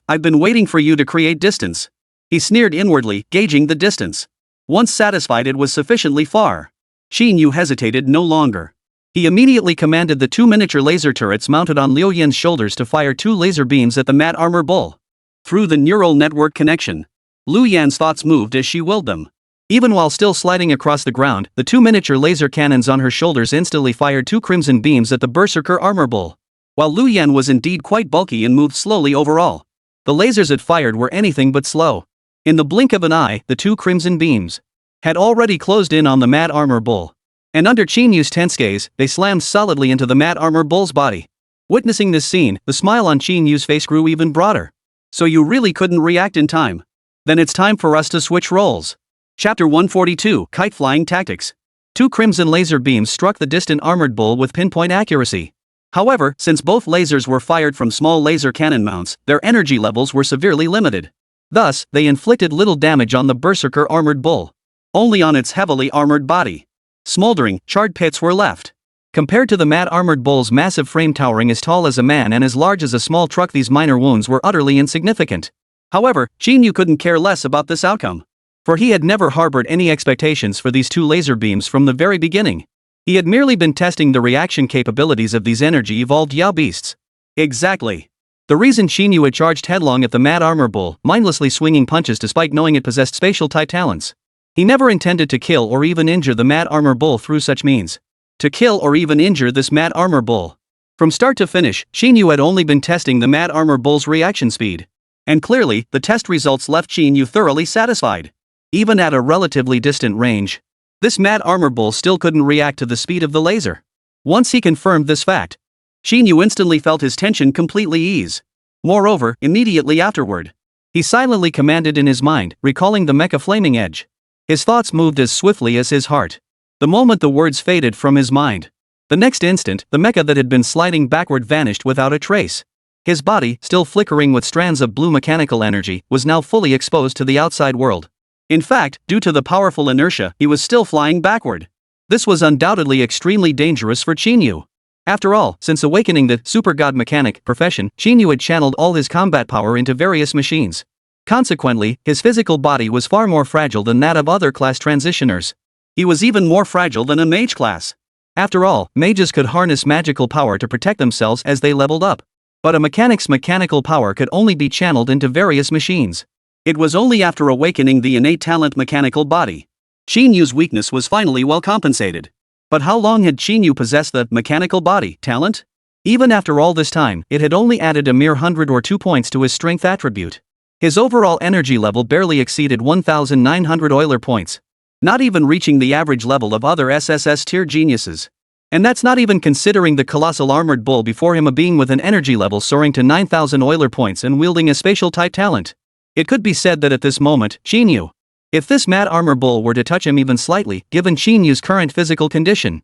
I've been waiting for you to create distance. He sneered inwardly, gauging the distance. Once satisfied it was sufficiently far, Qín Yǔ hesitated no longer. He immediately commanded the two miniature laser turrets mounted on Liu Yan's shoulders to fire two laser beams at the mad armor bull. Through the neural network connection, Liu Yan's thoughts moved as she willed them. Even while still sliding across the ground, the two miniature laser cannons on her shoulders instantly fired two crimson beams at the berserker armor bull. While Liu Yan was indeed quite bulky and moved slowly overall, the lasers it fired were anything but slow. In the blink of an eye, the two crimson beams had already closed in on the mad armor bull. And under Qín Yú's tense gaze, they slammed solidly into the mad armor bull's body. Witnessing this scene, the smile on Qín Yú's face grew even broader. So you really couldn't react in time? Then it's time for us to switch roles. Chapter 142, Kite Flying Tactics. Two crimson laser beams struck the distant armored bull with pinpoint accuracy. However, since both lasers were fired from small laser cannon mounts, their energy levels were severely limited. Thus, they inflicted little damage on the berserker armored bull. Only on its heavily armored body. Smoldering, charred pits were left. Compared to the mad armored bull's massive frame towering as tall as a man and as large as a small truck, these minor wounds were utterly insignificant. However, Qín Yǔ couldn't care less about this outcome. For he had never harbored any expectations for these two laser beams from the very beginning. He had merely been testing the reaction capabilities of these energy-evolved Yao beasts. Exactly. The reason Qín Yǔ had charged headlong at the mad armor bull, mindlessly swinging punches despite knowing it possessed spatial-type talents. He never intended to kill or even injure the mad armor bull through such means. To kill or even injure this mad armor bull. From start to finish, Qín Yǔ had only been testing the mad armor bull's reaction speed. And clearly, the test results left Qín Yǔ thoroughly satisfied. Even at a relatively distant range, this mad armor bull still couldn't react to the speed of the laser. Once he confirmed this fact, Qín Yǔ instantly felt his tension completely ease. Moreover, immediately afterward, he silently commanded in his mind, recalling the mecha flaming edge. His thoughts moved as swiftly as his heart. The moment the words faded from his mind, the next instant, the mecha that had been sliding backward vanished without a trace. His body, still flickering with strands of blue mechanical energy, was now fully exposed to the outside world. In fact, due to the powerful inertia, he was still flying backward. This was undoubtedly extremely dangerous for Qín Yǔ. After all, since awakening the super god mechanic profession, Qín Yǔ had channeled all his combat power into various machines. Consequently, his physical body was far more fragile than that of other class transitioners. He was even more fragile than a mage class. After all, mages could harness magical power to protect themselves as they leveled up. But a mechanic's mechanical power could only be channeled into various machines. It was only after awakening the innate talent mechanical body, Qín Yú's weakness was finally well compensated. But how long had Qín Yǔ possessed the mechanical body talent? Even after all this time, it had only added a mere 100 or 2 points to his strength attribute. His overall energy level barely exceeded 1,900 Euler points, not even reaching the average level of other SSS tier geniuses. And that's not even considering the colossal armored bull before him, a being with an energy level soaring to 9,000 Euler points and wielding a spatial type talent. It could be said that at this moment, Qín Yǔ If this mad armor bull were to touch him even slightly, given Qín Yǔ's current physical condition,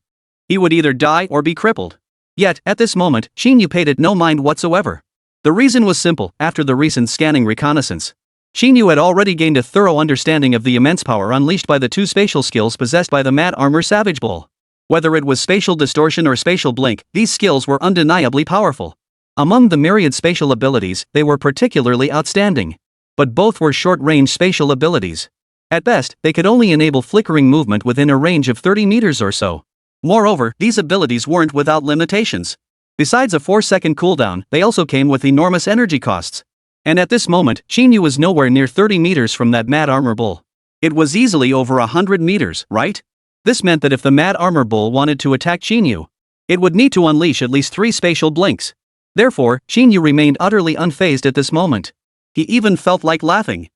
he would either die or be crippled. Yet, at this moment, Qín Yǔ paid it no mind whatsoever. The reason was simple: after the recent scanning reconnaissance, Qín Yǔ had already gained a thorough understanding of the immense power unleashed by the two spatial skills possessed by the mad armor savage bull. Whether it was spatial distortion or spatial blink, these skills were undeniably powerful. Among the myriad spatial abilities, they were particularly outstanding. But both were short-range spatial abilities. At best, they could only enable flickering movement within a range of 30 meters or so. Moreover, these abilities weren't without limitations. Besides a 4-second cooldown, they also came with enormous energy costs. And at this moment, Qín Yǔ was nowhere near 30 meters from that mad armor bull. It was easily over 100 meters, right? This meant that if the mad armor bull wanted to attack Qín Yǔ, it would need to unleash at least 3 spatial blinks. Therefore, Qín Yǔ remained utterly unfazed at this moment. He even felt like laughing.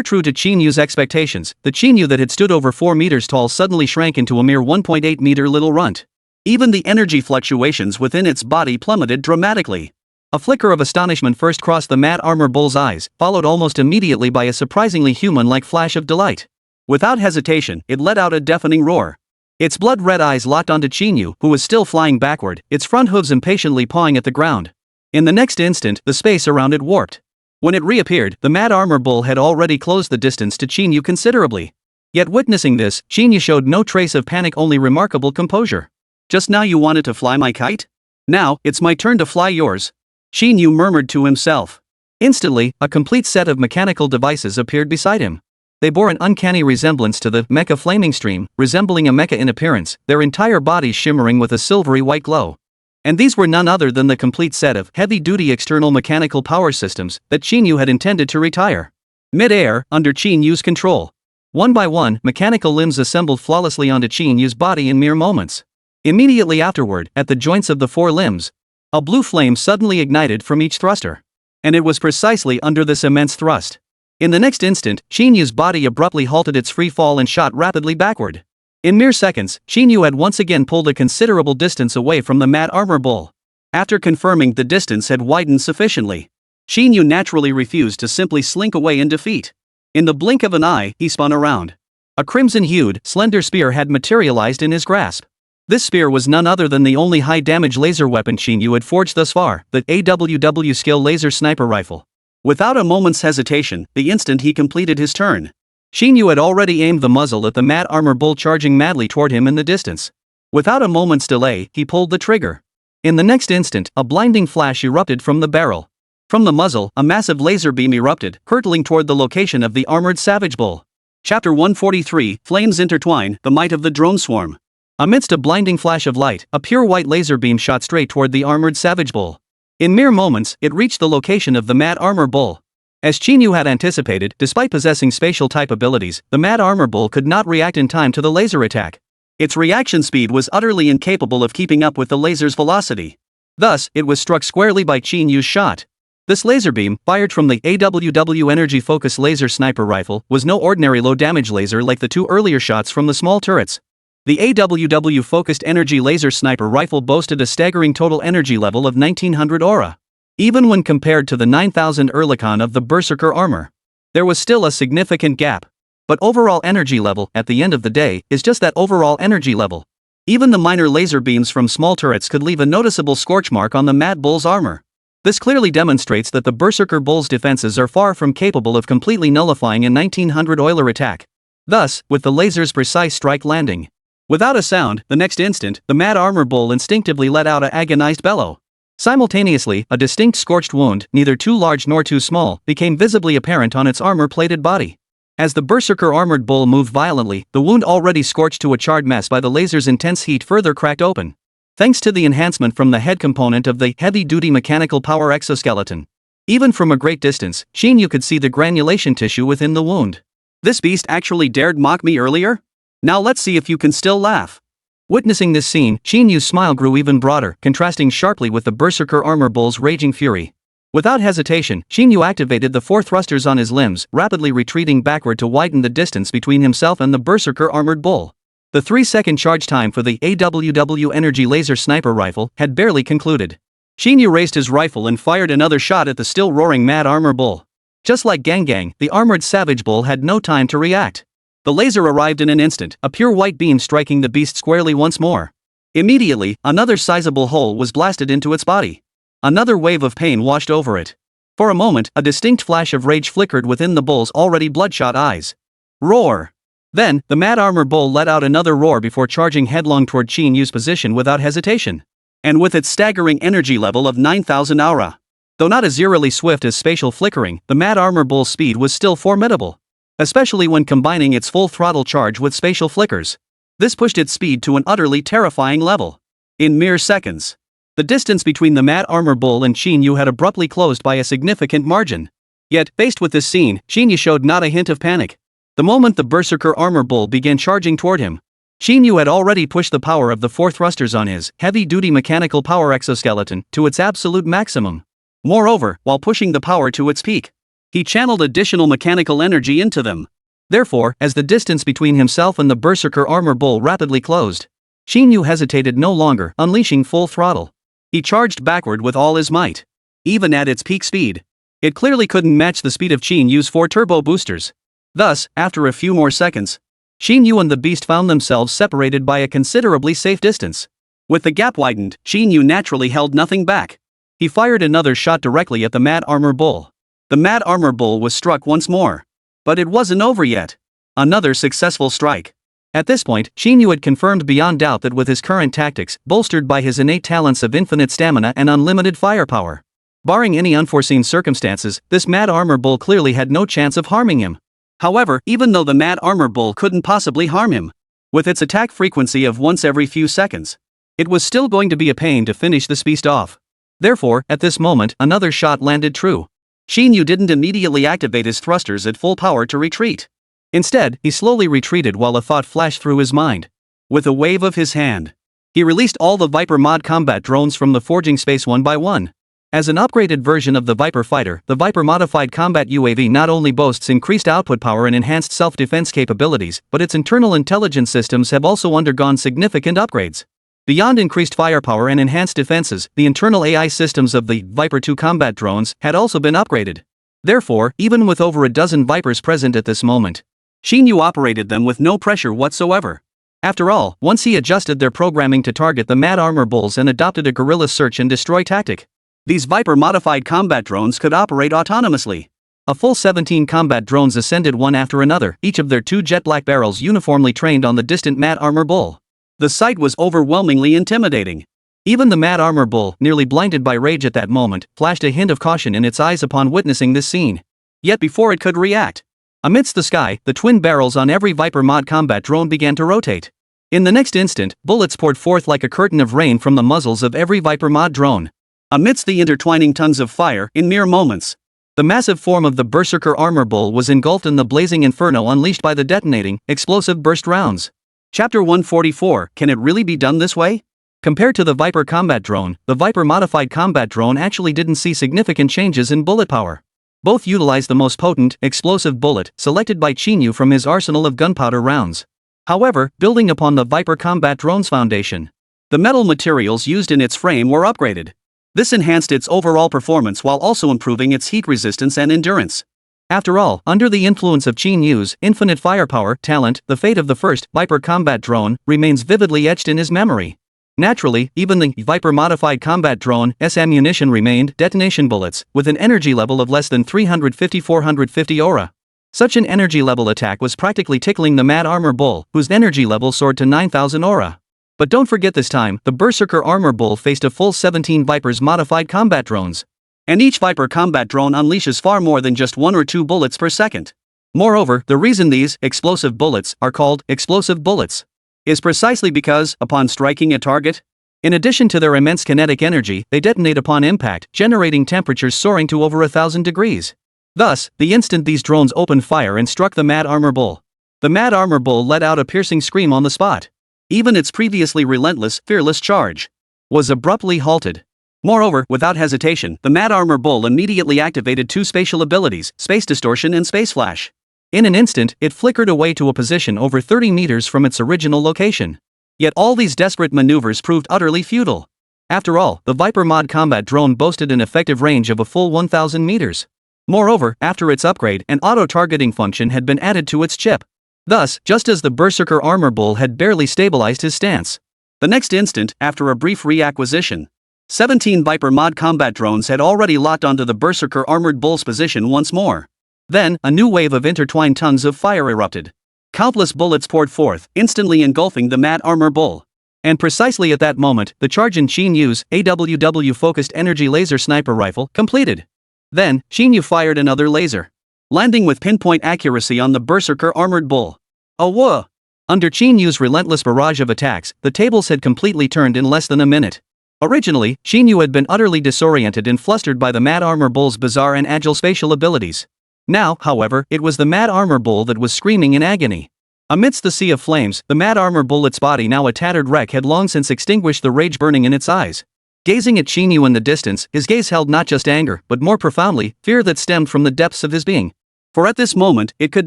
True to Qín Yǔ's expectations, the Qín Yǔ that had stood over 4 meters tall suddenly shrank into a mere 1.8 meter little runt. Even the energy fluctuations within its body plummeted dramatically. A flicker of astonishment first crossed the mad armor bull's eyes, followed almost immediately by a surprisingly human-like flash of delight. Without hesitation, it let out a deafening roar. Its blood-red eyes locked onto Qín Yǔ, who was still flying backward, its front hooves impatiently pawing at the ground. In the next instant, the space around it warped. When it reappeared, the mad armor bull had already closed the distance to Qín Yǔ considerably. Yet witnessing this, Qín Yǔ showed no trace of panic, only remarkable composure. "Just now you wanted to fly my kite? Now, it's my turn to fly yours," Qín Yǔ murmured to himself. Instantly, a complete set of mechanical devices appeared beside him. They bore an uncanny resemblance to the mecha flaming stream, resembling a mecha in appearance, their entire bodies shimmering with a silvery white glow. And these were none other than the complete set of heavy-duty external mechanical power systems that Qín Yǔ had intended to retire. Mid-air, under Qín Yǔ's control. One by one, mechanical limbs assembled flawlessly onto Qín Yǔ's body in mere moments. Immediately afterward, at the joints of the 4 limbs, a blue flame suddenly ignited from each thruster. And it was precisely under this immense thrust. In the next instant, Qín Yǔ's body abruptly halted its free fall and shot rapidly backward. In mere seconds, Qín Yǔ had once again pulled a considerable distance away from the mad armor bull. After confirming the distance had widened sufficiently, Qín Yǔ naturally refused to simply slink away in defeat. In the blink of an eye, he spun around. A crimson-hued, slender spear had materialized in his grasp. This spear was none other than the only high-damage laser weapon Qín Yǔ had forged thus far, the AWW skill laser sniper rifle. Without a moment's hesitation, the instant he completed his turn, Qín Yǔ had already aimed the muzzle at the mad armor bull charging madly toward him in the distance. Without a moment's delay, he pulled the trigger. In the next instant, a blinding flash erupted from the barrel. From the muzzle, a massive laser beam erupted, hurtling toward the location of the armored savage bull. Chapter 143, Flames Intertwine, The Might of the Drone Swarm. Amidst a blinding flash of light, a pure white laser beam shot straight toward the armored savage bull. In mere moments, it reached the location of the mad armor bull. As Qín Yǔ had anticipated, despite possessing spatial-type abilities, the mad armor bull could not react in time to the laser attack. Its reaction speed was utterly incapable of keeping up with the laser's velocity. Thus, it was struck squarely by Qín Yǔ's shot. This laser beam, fired from the AWW Energy Focus Laser Sniper Rifle, was no ordinary low-damage laser like the 2 earlier shots from the small turrets. The AWW Focused Energy Laser Sniper Rifle boasted a staggering total energy level of 1900 aura. Even when compared to the 9000 Erlikon of the Berserker armor, there was still a significant gap. But overall energy level, at the end of the day, is just that overall energy level. Even the minor laser beams from small turrets could leave a noticeable scorch mark on the Mad Bull's armor. This clearly demonstrates that the Berserker Bull's defenses are far from capable of completely nullifying a 1900 Euler attack. Thus, with the laser's precise strike landing, without a sound, the next instant, the Mad Armor Bull instinctively let out an agonized bellow. Simultaneously, a distinct scorched wound, neither too large nor too small, became visibly apparent on its armor-plated body. As the Berserker Armored Bull moved violently, the wound already scorched to a charred mess by the laser's intense heat further cracked open. Thanks to the enhancement from the head component of the heavy-duty mechanical power exoskeleton. Even from a great distance, Qín Yǔ could see the granulation tissue within the wound. This beast actually dared mock me earlier? Now let's see if you can still laugh. Witnessing this scene, Qín Yǔ's smile grew even broader, contrasting sharply with the Berserker Armor Bull's raging fury. Without hesitation, Qín Yǔ activated the 4 thrusters on his limbs, rapidly retreating backward to widen the distance between himself and the Berserker Armored Bull. The 3-second charge time for the AWW Energy Laser Sniper Rifle had barely concluded. Qín Yǔ raised his rifle and fired another shot at the still roaring Mad Armor Bull. Just like Gang Gang, the armored Savage Bull had no time to react. The laser arrived in an instant, a pure white beam striking the beast squarely once more. Immediately, another sizable hole was blasted into its body. Another wave of pain washed over it. For a moment, a distinct flash of rage flickered within the bull's already bloodshot eyes. Roar! Then, the mad armor bull let out another roar before charging headlong toward Qín Yǔ's position without hesitation. And with its staggering energy level of 9,000 aura. Though not as eerily swift as spatial flickering, the mad armor bull's speed was still formidable. Especially when combining its full throttle charge with spatial flickers. This pushed its speed to an utterly terrifying level. In mere seconds, the distance between the mad armor bull and Qín Yǔ had abruptly closed by a significant margin. Yet, faced with this scene, Qín Yǔ showed not a hint of panic. The moment the berserker armor bull began charging toward him, Qín Yǔ had already pushed the power of the 4 thrusters on his heavy-duty mechanical power exoskeleton to its absolute maximum. Moreover, while pushing the power to its peak, he channeled additional mechanical energy into them. Therefore, as the distance between himself and the berserker armor bull rapidly closed, Qín Yǔ hesitated no longer, unleashing full throttle. He charged backward with all his might. Even at its peak speed, it clearly couldn't match the speed of Qín Yǔ's 4 turbo boosters. Thus, after a few more seconds, Qín Yǔ and the beast found themselves separated by a considerably safe distance. With the gap widened, Qín Yǔ naturally held nothing back. He fired another shot directly at the mad armor bull. The mad armor bull was struck once more. But it wasn't over yet. Another successful strike. At this point, Qín Yǔ had confirmed beyond doubt that with his current tactics, bolstered by his innate talents of infinite stamina and unlimited firepower, barring any unforeseen circumstances, this mad armor bull clearly had no chance of harming him. However, even though the mad armor bull couldn't possibly harm him, with its attack frequency of once every few seconds, it was still going to be a pain to finish this beast off. Therefore, at this moment, another shot landed true. Qín Yǔ didn't immediately activate his thrusters at full power to retreat. Instead, he slowly retreated while a thought flashed through his mind. With a wave of his hand, he released all the Viper mod combat drones from the forging space one by one. As an upgraded version of the Viper fighter, the Viper modified combat UAV not only boasts increased output power and enhanced self-defense capabilities, but its internal intelligence systems have also undergone significant upgrades. Beyond increased firepower and enhanced defenses, the internal AI systems of the Viper 2 combat drones had also been upgraded. Therefore, even with over a dozen Vipers present at this moment, Qín Yǔ operated them with no pressure whatsoever. After all, once he adjusted their programming to target the mad armor bulls and adopted a guerrilla search and destroy tactic, these Viper-modified combat drones could operate autonomously. A full 17 combat drones ascended one after another, each of their 2 jet black barrels uniformly trained on the distant mad armor bull. The sight was overwhelmingly intimidating. Even the mad armor bull, nearly blinded by rage at that moment, flashed a hint of caution in its eyes upon witnessing this scene. Yet before it could react, amidst the sky, the twin barrels on every Viper mod combat drone began to rotate. In the next instant, bullets poured forth like a curtain of rain from the muzzles of every Viper mod drone. Amidst the intertwining tongues of fire, in mere moments, the massive form of the berserker armor bull was engulfed in the blazing inferno unleashed by the detonating, explosive burst rounds. Chapter 144, Can it really be done this way? Compared to the Viper combat drone, the Viper modified combat drone actually didn't see significant changes in bullet power. Both utilized the most potent, explosive bullet selected by Qín Yǔ from his arsenal of gunpowder rounds. However, building upon the Viper combat drone's foundation, the metal materials used in its frame were upgraded. This enhanced its overall performance while also improving its heat resistance and endurance. After all, under the influence of Qín Yǔ's infinite firepower talent, the fate of the first Viper combat drone remains vividly etched in his memory. Naturally, even the Viper modified combat drone's ammunition remained detonation bullets, with an energy level of less than 350-450 aura. Such an energy level attack was practically tickling the mad armor bull, whose energy level soared to 9,000 aura. But don't forget this time, the berserker armor bull faced a full 17 Vipers modified combat drones. And each Viper combat drone unleashes far more than just 1 or 2 bullets per second. Moreover, the reason these explosive bullets are called explosive bullets is precisely because, upon striking a target, in addition to their immense kinetic energy, they detonate upon impact, generating temperatures soaring to over 1,000 degrees. Thus, the instant these drones opened fire and struck the mad armor bull, the mad armor bull let out a piercing scream on the spot. Even its previously relentless, fearless charge was abruptly halted. Moreover, without hesitation, the mad armor bull immediately activated 2 spatial abilities, space distortion and space flash. In an instant, it flickered away to a position over 30 meters from its original location. Yet all these desperate maneuvers proved utterly futile. After all, the Viper mod combat drone boasted an effective range of a full 1,000 meters. Moreover, after its upgrade, an auto-targeting function had been added to its chip. Thus, just as the Berserker Armor Bull had barely stabilized his stance. The next instant, after a brief reacquisition, 17 Viper mod combat drones had already locked onto the Berserker Armored Bull's position once more. Then, a new wave of intertwined tongues of fire erupted. Countless bullets poured forth, instantly engulfing the Mad Armor Bull. And precisely at that moment, the charge in Qín Yǔ's AWW-focused energy laser sniper rifle completed. Then, Qín Yǔ fired another laser, landing with pinpoint accuracy on the Berserker Armored Bull. Oh, under Qín Yǔ's relentless barrage of attacks, the tables had completely turned in less than a minute. Originally, Qín Yǔ had been utterly disoriented and flustered by the Mad Armor Bull's bizarre and agile spatial abilities. Now, however, it was the Mad Armor Bull that was screaming in agony. Amidst the sea of flames, the Mad Armor Bull, its body now a tattered wreck, had long since extinguished the rage burning in its eyes. Gazing at Qín Yǔ in the distance, his gaze held not just anger, but more profoundly, fear that stemmed from the depths of his being. For at this moment, it could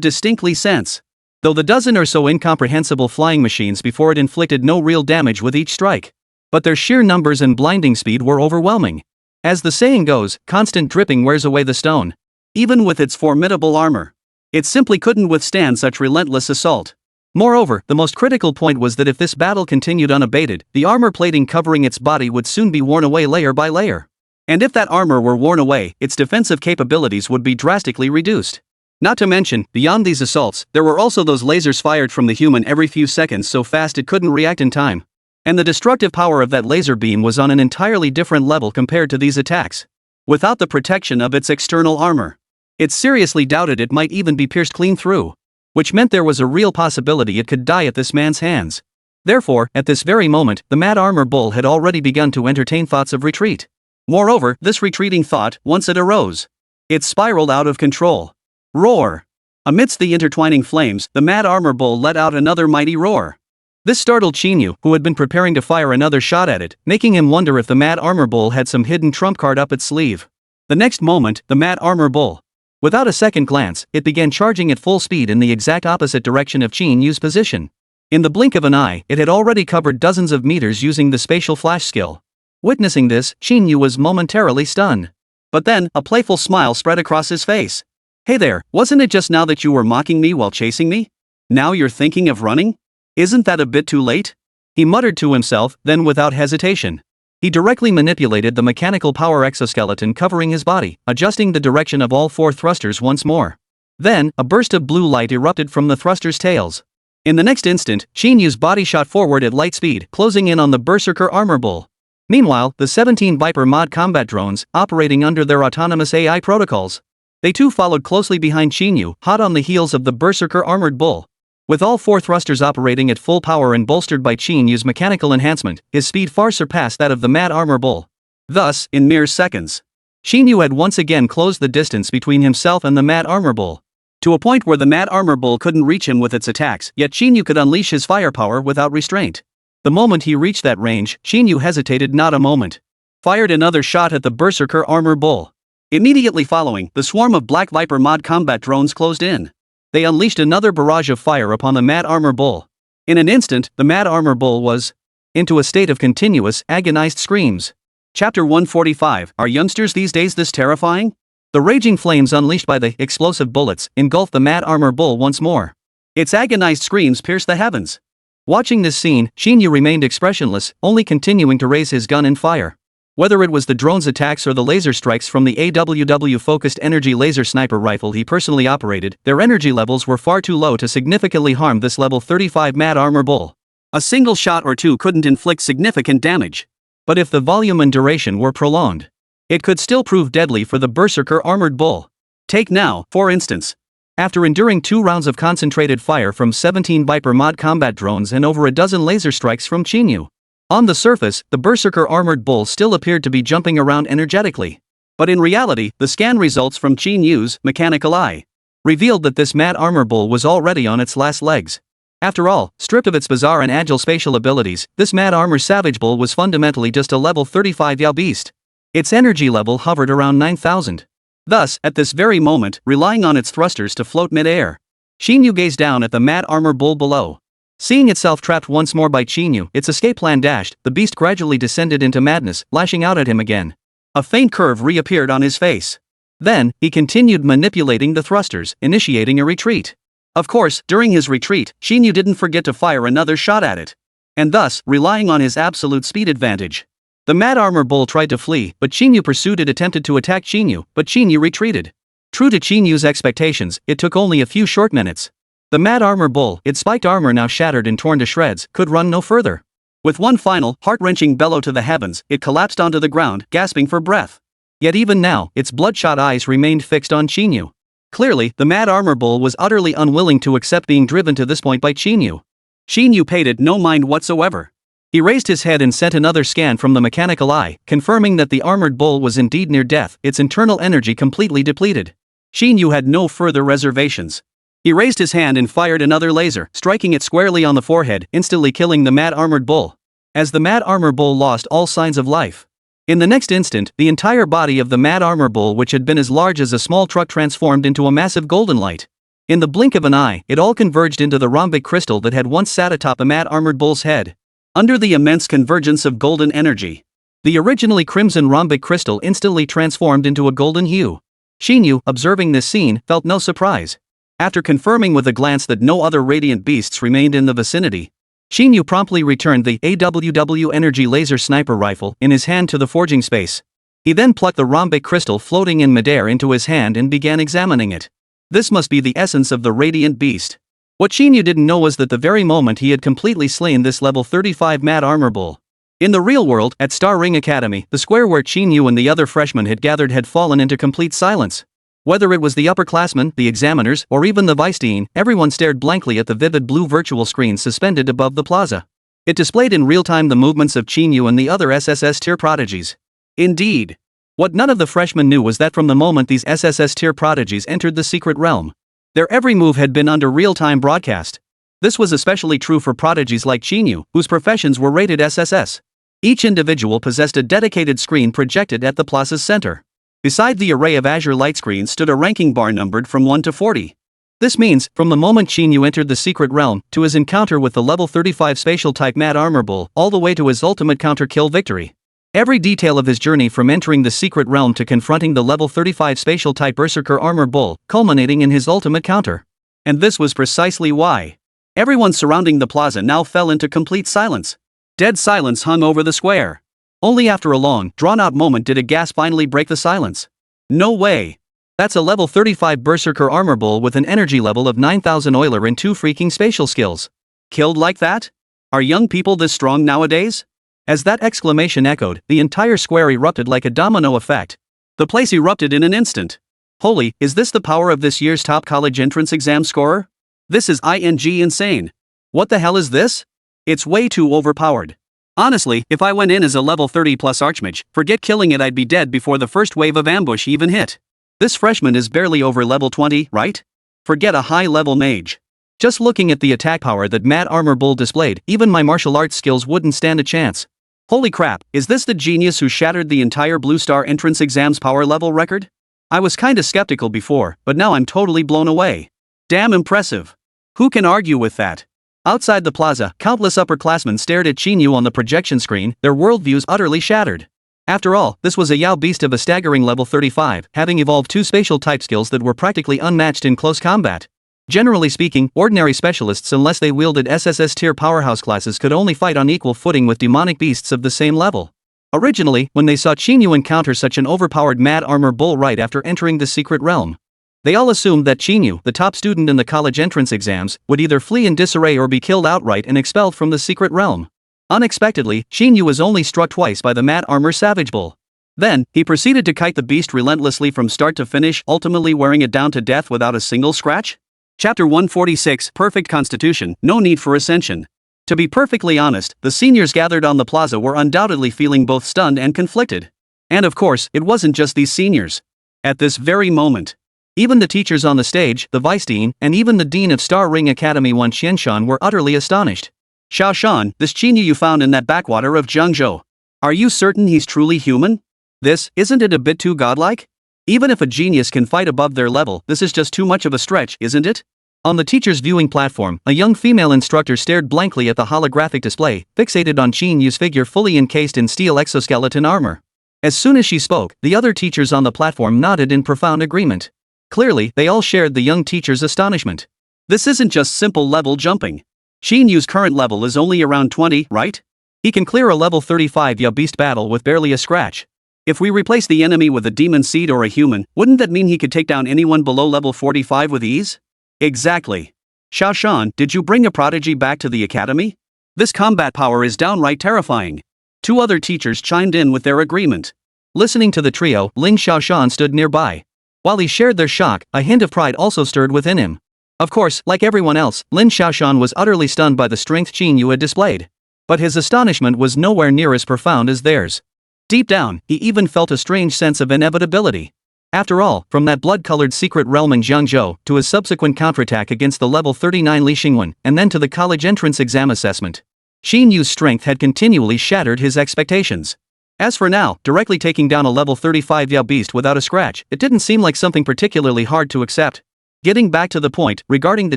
distinctly sense, though the dozen or so incomprehensible flying machines before it inflicted no real damage with each strike, but their sheer numbers and blinding speed were overwhelming. As the saying goes, constant dripping wears away the stone. Even with its formidable armor, it simply couldn't withstand such relentless assault. Moreover, the most critical point was that if this battle continued unabated, the armor plating covering its body would soon be worn away layer by layer. And if that armor were worn away, its defensive capabilities would be drastically reduced. Not to mention, beyond these assaults, there were also those lasers fired from the human every few seconds so fast it couldn't react in time. And the destructive power of that laser beam was on an entirely different level compared to these attacks. Without the protection of its external armor, it seriously doubted it might even be pierced clean through, which meant there was a real possibility it could die at this man's hands. Therefore, at this very moment, the Mad Armor Bull had already begun to entertain thoughts of retreat. Moreover, this retreating thought, once it arose, it spiraled out of control. Roar! Amidst the intertwining flames, the Mad Armor Bull let out another mighty roar. This startled Qín Yǔ, who had been preparing to fire another shot at it, making him wonder if the Mad Armor Bull had some hidden trump card up its sleeve. The next moment, the Mad Armor Bull, without a second glance, it began charging at full speed in the exact opposite direction of Qín Yǔ's position. In the blink of an eye, it had already covered dozens of meters using the spatial flash skill. Witnessing this, Qín Yǔ was momentarily stunned. But then, a playful smile spread across his face. Hey there, wasn't it just now that you were mocking me while chasing me? Now you're thinking of running? Isn't that a bit too late? He muttered to himself, then without hesitation, he directly manipulated the mechanical power exoskeleton covering his body, adjusting the direction of all four thrusters once more. Then, a burst of blue light erupted from the thrusters' tails. In the next instant, Qín Yǔ's body shot forward at light speed, closing in on the Berserker Armor Bull. Meanwhile, the 17 Viper mod combat drones, operating under their autonomous AI protocols, they too followed closely behind Qín Yǔ, hot on the heels of the Berserker Armored Bull. With all four thrusters operating at full power and bolstered by Qín Yǔ's mechanical enhancement, his speed far surpassed that of the Mad Armor Bull. Thus, in mere seconds, Qín Yǔ had once again closed the distance between himself and the Mad Armor Bull, to a point where the Mad Armor Bull couldn't reach him with its attacks, yet Qín Yǔ could unleash his firepower without restraint. The moment he reached that range, Qín Yǔ hesitated not a moment, fired another shot at the Berserker Armor Bull. Immediately following, the swarm of Black Viper mod combat drones closed in. They unleashed another barrage of fire upon the Mad Armor Bull. In an instant, the Mad Armor Bull was into a state of continuous, agonized screams. Chapter 145, Are youngsters these days this terrifying? The raging flames unleashed by the explosive bullets engulfed the Mad Armor Bull once more. Its agonized screams pierced the heavens. Watching this scene, Qín Yǔ remained expressionless, only continuing to raise his gun and fire. Whether it was the drone's attacks or the laser strikes from the AWW-focused energy laser sniper rifle he personally operated, their energy levels were far too low to significantly harm this level 35 Mad Armor Bull. A single shot or two couldn't inflict significant damage. But if the volume and duration were prolonged, it could still prove deadly for the Berserker Armored Bull. Take now, for instance. After enduring 2 rounds of concentrated fire from 17 Viper mod combat drones and over a dozen laser strikes from Qín Yǔ, on the surface, the Berserker Armored Bull still appeared to be jumping around energetically. But in reality, the scan results from Qín Yǔ's mechanical eye revealed that this Mad Armor Bull was already on its last legs. After all, stripped of its bizarre and agile spatial abilities, this Mad Armor Savage Bull was fundamentally just a level 35 Yao beast. Its energy level hovered around 9,000. Thus, at this very moment, relying on its thrusters to float mid-air, Qín Yǔ gazed down at the Mad Armor Bull below. Seeing itself trapped once more by Qín Yǔ, its escape plan dashed, the beast gradually descended into madness, lashing out at him again. A faint curve reappeared on his face. Then, he continued manipulating the thrusters, initiating a retreat. Of course, during his retreat, Qín Yǔ didn't forget to fire another shot at it. And thus, relying on his absolute speed advantage. The Mad Armor Bull tried to flee, but Qín Yǔ pursued it, attempted to attack Qín Yǔ, but Qín Yǔ retreated. True to Qín Yú's expectations, it took only a few short minutes. The Mad Armor Bull, its spiked armor now shattered and torn to shreds, could run no further. With one final, heart-wrenching bellow to the heavens, it collapsed onto the ground, gasping for breath. Yet even now, its bloodshot eyes remained fixed on Qín Yǔ. Clearly, the Mad Armor Bull was utterly unwilling to accept being driven to this point by Qín Yǔ. Qín Yǔ paid it no mind whatsoever. He raised his head and sent another scan from the mechanical eye, confirming that the armored bull was indeed near death, its internal energy completely depleted. Qín Yǔ had no further reservations. He raised his hand and fired another laser, striking it squarely on the forehead, instantly killing the Mad Armored Bull. As the Mad Armor Bull lost all signs of life. In the next instant, the entire body of the Mad Armor Bull, which had been as large as a small truck, transformed into a massive golden light. In the blink of an eye, it all converged into the rhombic crystal that had once sat atop the Mad Armored Bull's head. Under the immense convergence of golden energy, the originally crimson rhombic crystal instantly transformed into a golden hue. Qín Yǔ, observing this scene, felt no surprise. After confirming with a glance that no other radiant beasts remained in the vicinity, Qín Yǔ promptly returned the AWW energy laser sniper rifle in his hand to the forging space. He then plucked the rhombic crystal floating in midair into his hand and began examining it. This must be the essence of the radiant beast. What Qín Yǔ didn't know was that the very moment he had completely slain this level 35 Mad Armor Bull. In the real world, at Star Ring Academy, the square where Qín Yǔ and the other freshmen had gathered had fallen into complete silence. Whether it was the upperclassmen, the examiners, or even the vice dean, everyone stared blankly at the vivid blue virtual screen suspended above the plaza. It displayed in real time the movements of Qín Yǔ and the other SSS tier prodigies. Indeed. What none of the freshmen knew was that from the moment these SSS tier prodigies entered the secret realm, their every move had been under real-time broadcast. This was especially true for prodigies like Qín Yǔ, whose professions were rated SSS. Each individual possessed a dedicated screen projected at the plaza's center. Beside the array of azure light screens stood a ranking bar numbered from 1 to 40. This means, from the moment Qín Yǔ entered the secret realm, to his encounter with the level 35 spatial type Mad Armor Bull, all the way to his ultimate counter-kill victory. Every detail of his journey from entering the secret realm to confronting the level 35 spatial type Berserker Armor Bull, culminating in his ultimate counter. And this was precisely why everyone surrounding the plaza now fell into complete silence. Dead silence hung over the square. Only after a long, drawn-out moment did a gasp finally break the silence. No way. That's a level 35 Berserker Armor Bull with an energy level of 9000 Euler and 2 freaking spatial skills. Killed like that? Are young people this strong nowadays? As that exclamation echoed, the entire square erupted like a domino effect. The place erupted in an instant. Holy, is this the power of this year's top college entrance exam scorer? This is insane. What the hell is this? It's way too overpowered. Honestly, if I went in as a level 30 plus archmage, forget killing it, I'd be dead before the first wave of ambush even hit. This freshman is barely over level 20, right? Forget a high-level mage. Just looking at the attack power that Mad Armor Bull displayed, even my martial arts skills wouldn't stand a chance. Holy crap, is this the genius who shattered the entire Blue Star entrance exam's power level record? I was kinda skeptical before, but now I'm totally blown away. Damn impressive. Who can argue with that? Outside the plaza, countless upperclassmen stared at Qín Yǔ on the projection screen, their worldviews utterly shattered. After all, this was a Yao beast of a staggering level 35, having evolved 2 spatial type skills that were practically unmatched in close combat. Generally speaking, ordinary specialists, unless they wielded SSS tier powerhouse classes, could only fight on equal footing with demonic beasts of the same level. Originally, when they saw Qín Yǔ encounter such an overpowered Mad Armor Bull right after entering the secret realm, they all assumed that Qín Yǔ, the top student in the college entrance exams, would either flee in disarray or be killed outright and expelled from the secret realm. Unexpectedly, Qín Yǔ was only struck twice by the Mad Armor Savage Bull. Then, he proceeded to kite the beast relentlessly from start to finish, ultimately wearing it down to death without a single scratch? Chapter 146, Perfect Constitution, No Need for Ascension. To be perfectly honest, the seniors gathered on the plaza were undoubtedly feeling both stunned and conflicted. And of course, it wasn't just these seniors. At this very moment, even the teachers on the stage, the vice dean, and even the dean of Star Ring Academy Wan Qianshan were utterly astonished. Xiaoshan, this Qín Yǔ you found in that backwater of Zhengzhou. Are you certain he's truly human? Isn't it a bit too godlike? Even if a genius can fight above their level, this is just too much of a stretch, isn't it? On the teacher's viewing platform, a young female instructor stared blankly at the holographic display, fixated on Qín Yǔ's figure fully encased in steel exoskeleton armor. As soon as she spoke, the other teachers on the platform nodded in profound agreement. Clearly, they all shared the young teacher's astonishment. This isn't just simple level jumping. Qín Yǔ's current level is only around 20, right? He can clear a level 35 beast battle with barely a scratch. If we replace the enemy with a demon seed or a human, wouldn't that mean he could take down anyone below level 45 with ease? Exactly. Xiaoshan, did you bring a prodigy back to the academy? This combat power is downright terrifying. Two other teachers chimed in with their agreement. Listening to the trio, Ling Xiaoshan stood nearby. While he shared their shock, a hint of pride also stirred within him. Of course, like everyone else, Lin Xiaoshan was utterly stunned by the strength Qín Yǔ had displayed. But his astonishment was nowhere near as profound as theirs. Deep down, he even felt a strange sense of inevitability. After all, from that blood-colored secret realm in Jiangzhou, to his subsequent counterattack against the level 39 Li Xingwen, and then to the college entrance exam assessment, Qín Yǔ's strength had continually shattered his expectations. As for now, directly taking down a level 35 Yao beast without a scratch, it didn't seem like something particularly hard to accept. Getting back to the point, regarding the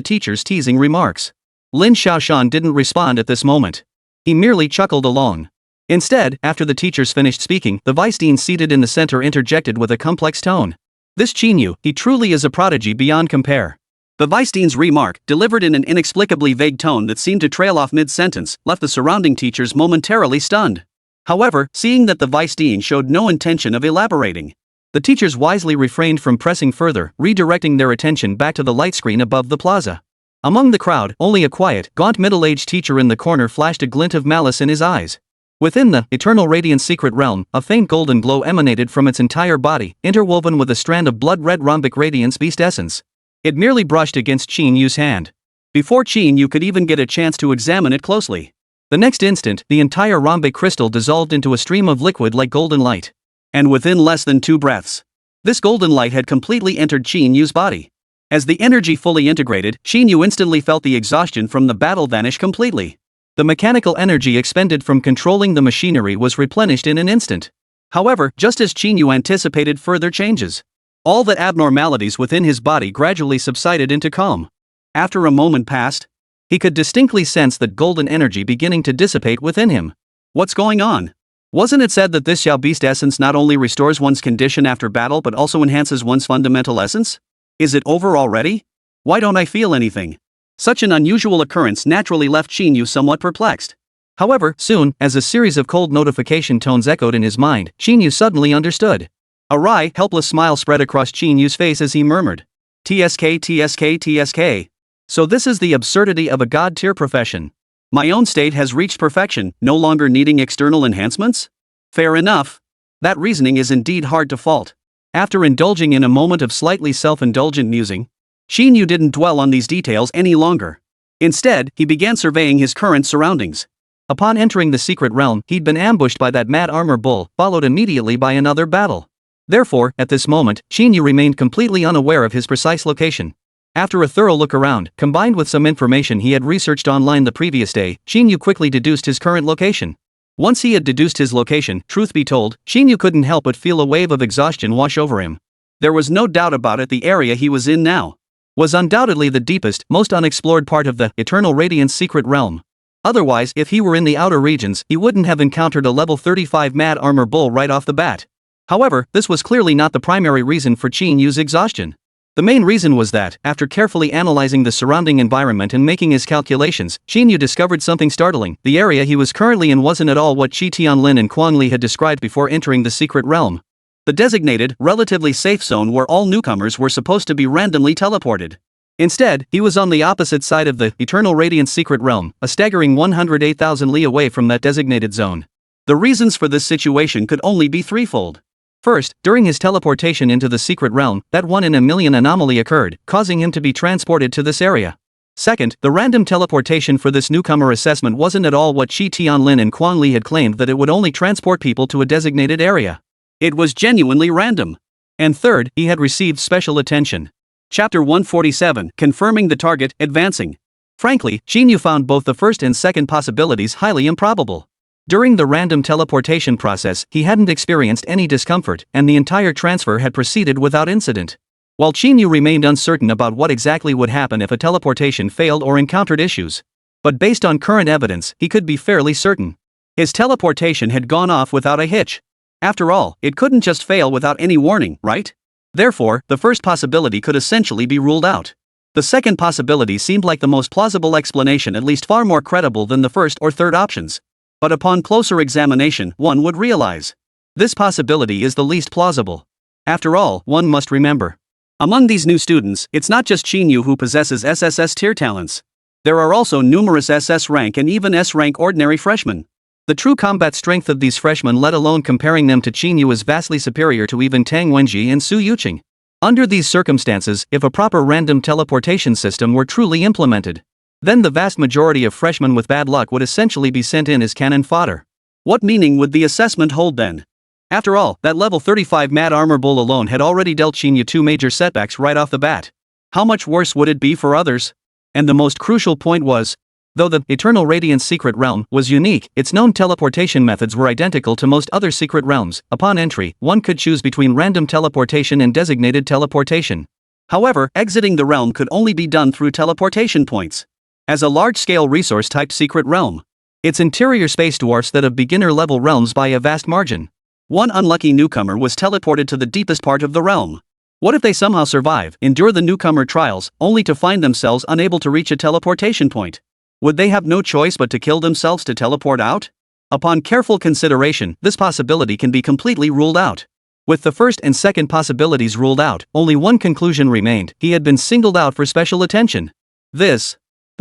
teacher's teasing remarks, Lin Xiaoshan didn't respond at this moment. He merely chuckled along. Instead, after the teachers finished speaking, the vice dean seated in the center interjected with a complex tone. This Qín Yǔ, he truly is a prodigy beyond compare. The vice dean's remark, delivered in an inexplicably vague tone that seemed to trail off mid-sentence, left the surrounding teachers momentarily stunned. However, seeing that the vice dean showed no intention of elaborating, the teachers wisely refrained from pressing further, redirecting their attention back to the light screen above the plaza. Among the crowd, only a quiet, gaunt middle-aged teacher in the corner flashed a glint of malice in his eyes. Within the eternal radiant secret realm, a faint golden glow emanated from its entire body, interwoven with a strand of blood-red rhombic radiance beast essence. It merely brushed against Qín Yǔ's hand. Before Qín Yǔ could even get a chance to examine it closely, the next instant, the entire rhombic crystal dissolved into a stream of liquid like golden light. And within less than 2 breaths, this golden light had completely entered Qín Yǔ's body. As the energy fully integrated, Qín Yǔ instantly felt the exhaustion from the battle vanish completely. The mechanical energy expended from controlling the machinery was replenished in an instant. However, just as Qín Yǔ anticipated further changes, all the abnormalities within his body gradually subsided into calm. After a moment passed, he could distinctly sense that golden energy beginning to dissipate within him. What's going on? Wasn't it said that this Yao Beast essence not only restores one's condition after battle but also enhances one's fundamental essence? Is it over already? Why don't I feel anything? Such an unusual occurrence naturally left Qín Yǔ somewhat perplexed. However, soon, as a series of cold notification tones echoed in his mind, Qín Yǔ suddenly understood. A wry, helpless smile spread across Qín Yǔ's face as he murmured, "TSK, TSK, TSK. So this is the absurdity of a god-tier profession. My own state has reached perfection, no longer needing external enhancements? Fair enough. That reasoning is indeed hard to fault." After indulging in a moment of slightly self-indulgent musing, Qín Yǔ didn't dwell on these details any longer. Instead, he began surveying his current surroundings. Upon entering the secret realm, he'd been ambushed by that mad armor bull, followed immediately by another battle. Therefore, at this moment, Qín Yǔ remained completely unaware of his precise location. After a thorough look around, combined with some information he had researched online the previous day, Qín Yǔ quickly deduced his current location. Once he had deduced his location, truth be told, Qín Yǔ couldn't help but feel a wave of exhaustion wash over him. There was no doubt about it, the area he was in now was undoubtedly the deepest, most unexplored part of the Eternal Radiance secret realm. Otherwise, if he were in the outer regions, he wouldn't have encountered a level 35 mad armor bull right off the bat. However, this was clearly not the primary reason for Qín Yǔ's exhaustion. The main reason was that, after carefully analyzing the surrounding environment and making his calculations, Qín Yǔ discovered something startling. The area he was currently in wasn't at all what Qi Tianlin and Kuang Li had described before entering the secret realm. The designated, relatively safe zone where all newcomers were supposed to be randomly teleported. Instead, he was on the opposite side of the Eternal Radiance secret realm, a staggering 108,000 li away from that designated zone. The reasons for this situation could only be threefold. First, during his teleportation into the secret realm, that 1 in a million anomaly occurred, causing him to be transported to this area. Second, the random teleportation for this newcomer assessment wasn't at all what Qi Tianlin and Kuang Li had claimed, that it would only transport people to a designated area. It was genuinely random. And third, he had received special attention. Chapter 147, Confirming the Target, Advancing. Frankly, Qín Yǔ found both the first and second possibilities highly improbable. During the random teleportation process, he hadn't experienced any discomfort, and the entire transfer had proceeded without incident. While Qín Yǔ remained uncertain about what exactly would happen if a teleportation failed or encountered issues. But based on current evidence, he could be fairly certain. His teleportation had gone off without a hitch. After all, it couldn't just fail without any warning, right? Therefore, the first possibility could essentially be ruled out. The second possibility seemed like the most plausible explanation, at least far more credible than the first or third options. But upon closer examination, one would realize this possibility is the least plausible. After all, one must remember, among these new students, it's not just Qín Yǔ who possesses SSS tier talents. There are also numerous SS rank and even S rank ordinary freshmen. The true combat strength of these freshmen, let alone comparing them to Qín Yǔ, is vastly superior to even Tang Wenji and Su Yuqing. Under these circumstances, if a proper random teleportation system were truly implemented, then the vast majority of freshmen with bad luck would essentially be sent in as cannon fodder. What meaning would the assessment hold then? After all, that level 35 Mad Armor Bull alone had already dealt Qín Yǔ 2 major setbacks right off the bat. How much worse would it be for others? And the most crucial point was, though the Eternal Radiance secret realm was unique, its known teleportation methods were identical to most other secret realms. Upon entry, one could choose between random teleportation and designated teleportation. However, exiting the realm could only be done through teleportation points. As a large-scale resource-type secret realm, its interior space dwarfs that of beginner-level realms by a vast margin. One unlucky newcomer was teleported to the deepest part of the realm. What if they somehow survive, endure the newcomer trials, only to find themselves unable to reach a teleportation point? Would they have no choice but to kill themselves to teleport out? Upon careful consideration, this possibility can be completely ruled out. With the first and second possibilities ruled out, only one conclusion remained: he had been singled out for special attention. The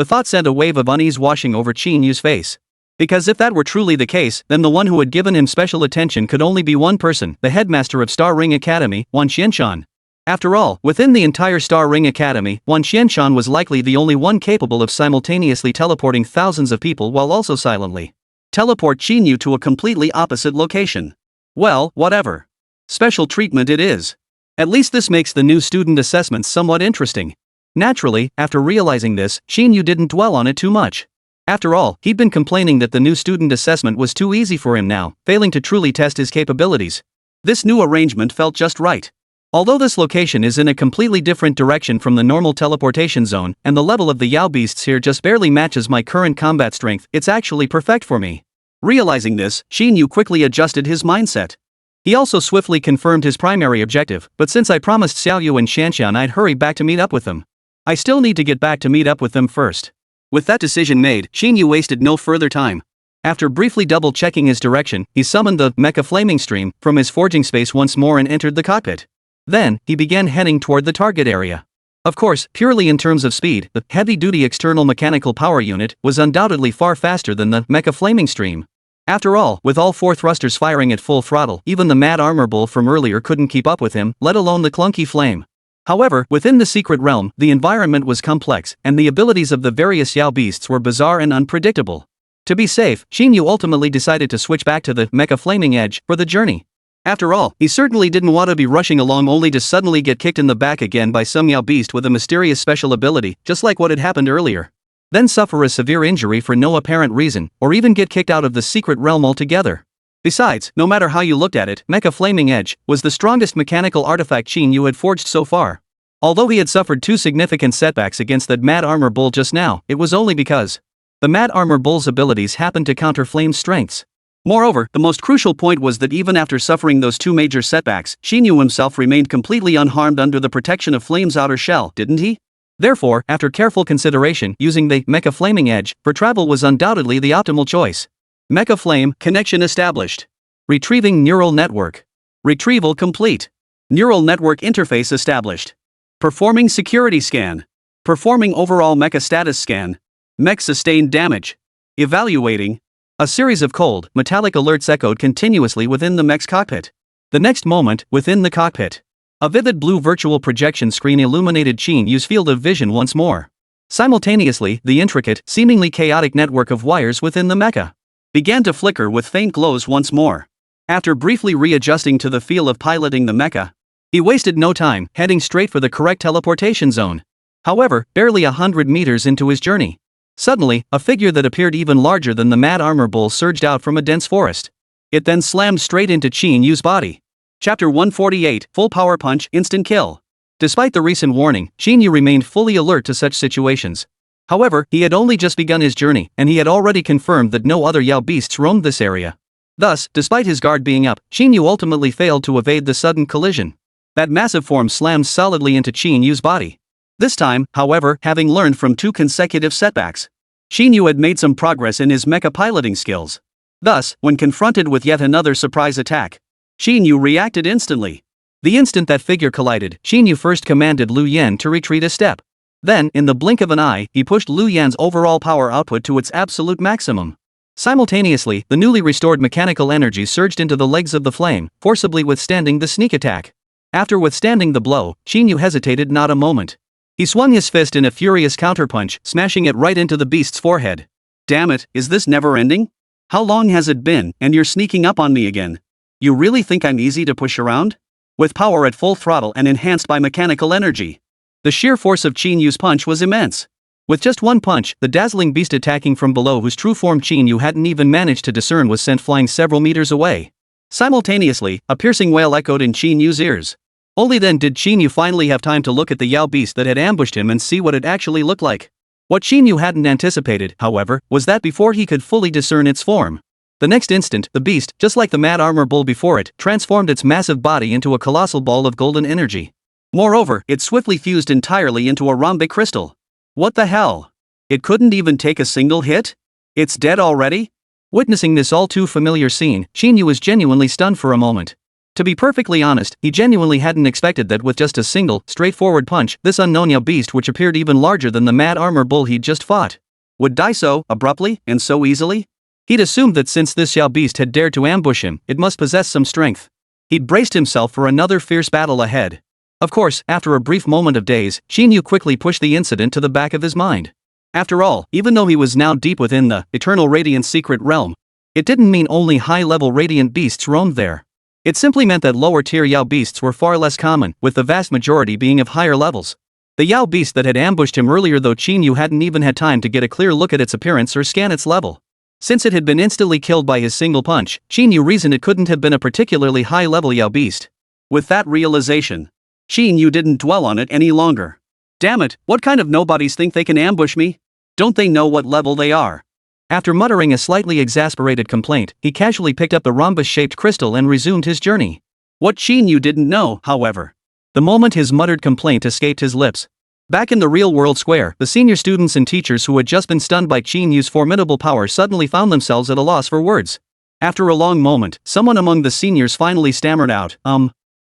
thought sent a wave of unease washing over Qín Yǔ's face. Because if that were truly the case, then the one who had given him special attention could only be one person, the headmaster of Star Ring Academy, Wan Xianshan. After all, within the entire Star Ring Academy, Wan Xianshan was likely the only one capable of simultaneously teleporting thousands of people while also silently teleport Qín Yǔ to a completely opposite location. Well, whatever. Special treatment it is. At least this makes the new student assessments somewhat interesting. Naturally, after realizing this, Qín Yǔ didn't dwell on it too much. After all, he'd been complaining that the new student assessment was too easy for him now, failing to truly test his capabilities. This new arrangement felt just right. Although this location is in a completely different direction from the normal teleportation zone, and the level of the Yao beasts here just barely matches my current combat strength, it's actually perfect for me. Realizing this, Qín Yǔ quickly adjusted his mindset. He also swiftly confirmed his primary objective, but since I promised Xiao Yu and Shanshan I'd hurry back to meet up with them, I still need to get back to meet up with them first. With that decision made, Qín Yǔ wasted no further time. After briefly double-checking his direction, he summoned the mecha flaming stream from his forging space once more and entered the cockpit. Then, he began heading toward the target area. Of course, purely in terms of speed, the heavy-duty external mechanical power unit was undoubtedly far faster than the mecha flaming stream. After all, with all four thrusters firing at full throttle, even the Mad Armor Bull from earlier couldn't keep up with him, let alone the clunky flame. However, within the secret realm, the environment was complex, and the abilities of the various Yao beasts were bizarre and unpredictable. To be safe, Qín Yǔ ultimately decided to switch back to the mecha flaming edge for the journey. After all, he certainly didn't want to be rushing along only to suddenly get kicked in the back again by some Yao beast with a mysterious special ability, just like what had happened earlier. Then suffer a severe injury for no apparent reason, or even get kicked out of the secret realm altogether. Besides, no matter how you looked at it, Mecha Flaming Edge was the strongest mechanical artifact Qín Yǔ had forged so far. Although he had suffered two significant setbacks against the Mad Armor Bull just now, it was only because the Mad Armor Bull's abilities happened to counter Flame's strengths. Moreover, the most crucial point was that even after suffering those two major setbacks, Qín Yǔ himself remained completely unharmed under the protection of Flame's outer shell, didn't he? Therefore, after careful consideration, using the Mecha Flaming Edge for travel was undoubtedly the optimal choice. Mecha Flame connection established. Retrieving neural network. Retrieval complete. Neural network interface established. Performing security scan. Performing overall mecha status scan. Mech sustained damage. Evaluating. A series of cold, metallic alerts echoed continuously within the mech's cockpit. The next moment, within the cockpit, a vivid blue virtual projection screen illuminated Qín Yǔ's field of vision once more. Simultaneously, the intricate, seemingly chaotic network of wires within the mecha began to flicker with faint glows once more. After briefly readjusting to the feel of piloting the mecha, he wasted no time, heading straight for the correct teleportation zone. However, barely 100 meters into his journey, suddenly, a figure that appeared even larger than the Mad Armor Bull surged out from a dense forest. It then slammed straight into Qín Yǔ's body. Chapter 148, Full Power Punch, Instant Kill. Despite the recent warning, Qín Yǔ remained fully alert to such situations. However, he had only just begun his journey, and he had already confirmed that no other Yao beasts roamed this area. Thus, despite his guard being up, Qín Yǔ ultimately failed to evade the sudden collision. That massive form slammed solidly into Qín Yǔ's body. This time, however, having learned from 2 consecutive setbacks, Qín Yǔ had made some progress in his mecha piloting skills. Thus, when confronted with yet another surprise attack, Qín Yǔ reacted instantly. The instant that figure collided, Qín Yǔ first commanded Liu Yan to retreat a step. Then, in the blink of an eye, he pushed Liu Yan's overall power output to its absolute maximum. Simultaneously, the newly restored mechanical energy surged into the legs of the flame, forcibly withstanding the sneak attack. After withstanding the blow, Qín Yǔ hesitated not a moment. He swung his fist in a furious counterpunch, smashing it right into the beast's forehead. Damn it, is this never ending? How long has it been, and you're sneaking up on me again? You really think I'm easy to push around? With power at full throttle and enhanced by mechanical energy, the sheer force of Qín Yǔ's punch was immense. With just one punch, the dazzling beast attacking from below, whose true form Qín Yǔ hadn't even managed to discern, was sent flying several meters away. Simultaneously, a piercing wail echoed in Qín Yǔ's ears. Only then did Qín Yǔ finally have time to look at the Yao beast that had ambushed him and see what it actually looked like. What Qín Yǔ hadn't anticipated, however, was that before he could fully discern its form, the next instant, the beast, just like the mad armor bull before it, transformed its massive body into a colossal ball of golden energy. Moreover, it swiftly fused entirely into a rhombic crystal. What the hell? It couldn't even take a single hit? It's dead already? Witnessing this all too familiar scene, Qín Yǔ was genuinely stunned for a moment. To be perfectly honest, he genuinely hadn't expected that with just a single, straightforward punch, this unknown Yao beast, which appeared even larger than the mad armor bull he'd just fought, would die so abruptly and so easily. He'd assumed that since this Yao beast had dared to ambush him, it must possess some strength. He'd braced himself for another fierce battle ahead. Of course, after a brief moment of daze, Qín Yǔ quickly pushed the incident to the back of his mind. After all, even though he was now deep within the eternal radiant secret realm, it didn't mean only high-level radiant beasts roamed there. It simply meant that lower-tier Yao beasts were far less common, with the vast majority being of higher levels. The Yao beast that had ambushed him earlier, though Qín Yǔ hadn't even had time to get a clear look at its appearance or scan its level. Since it had been instantly killed by his single punch, Qín Yǔ reasoned it couldn't have been a particularly high-level Yao beast. With that realization, Qín Yǔ didn't dwell on it any longer. Damn it, what kind of nobodies think they can ambush me? Don't they know what level they are? After muttering a slightly exasperated complaint, he casually picked up the rhombus-shaped crystal and resumed his journey. What Qín Yǔ didn't know, however, the moment his muttered complaint escaped his lips, back in the real-world square, the senior students and teachers who had just been stunned by Qín Yǔ's formidable power suddenly found themselves at a loss for words. After a long moment, someone among the seniors finally stammered out,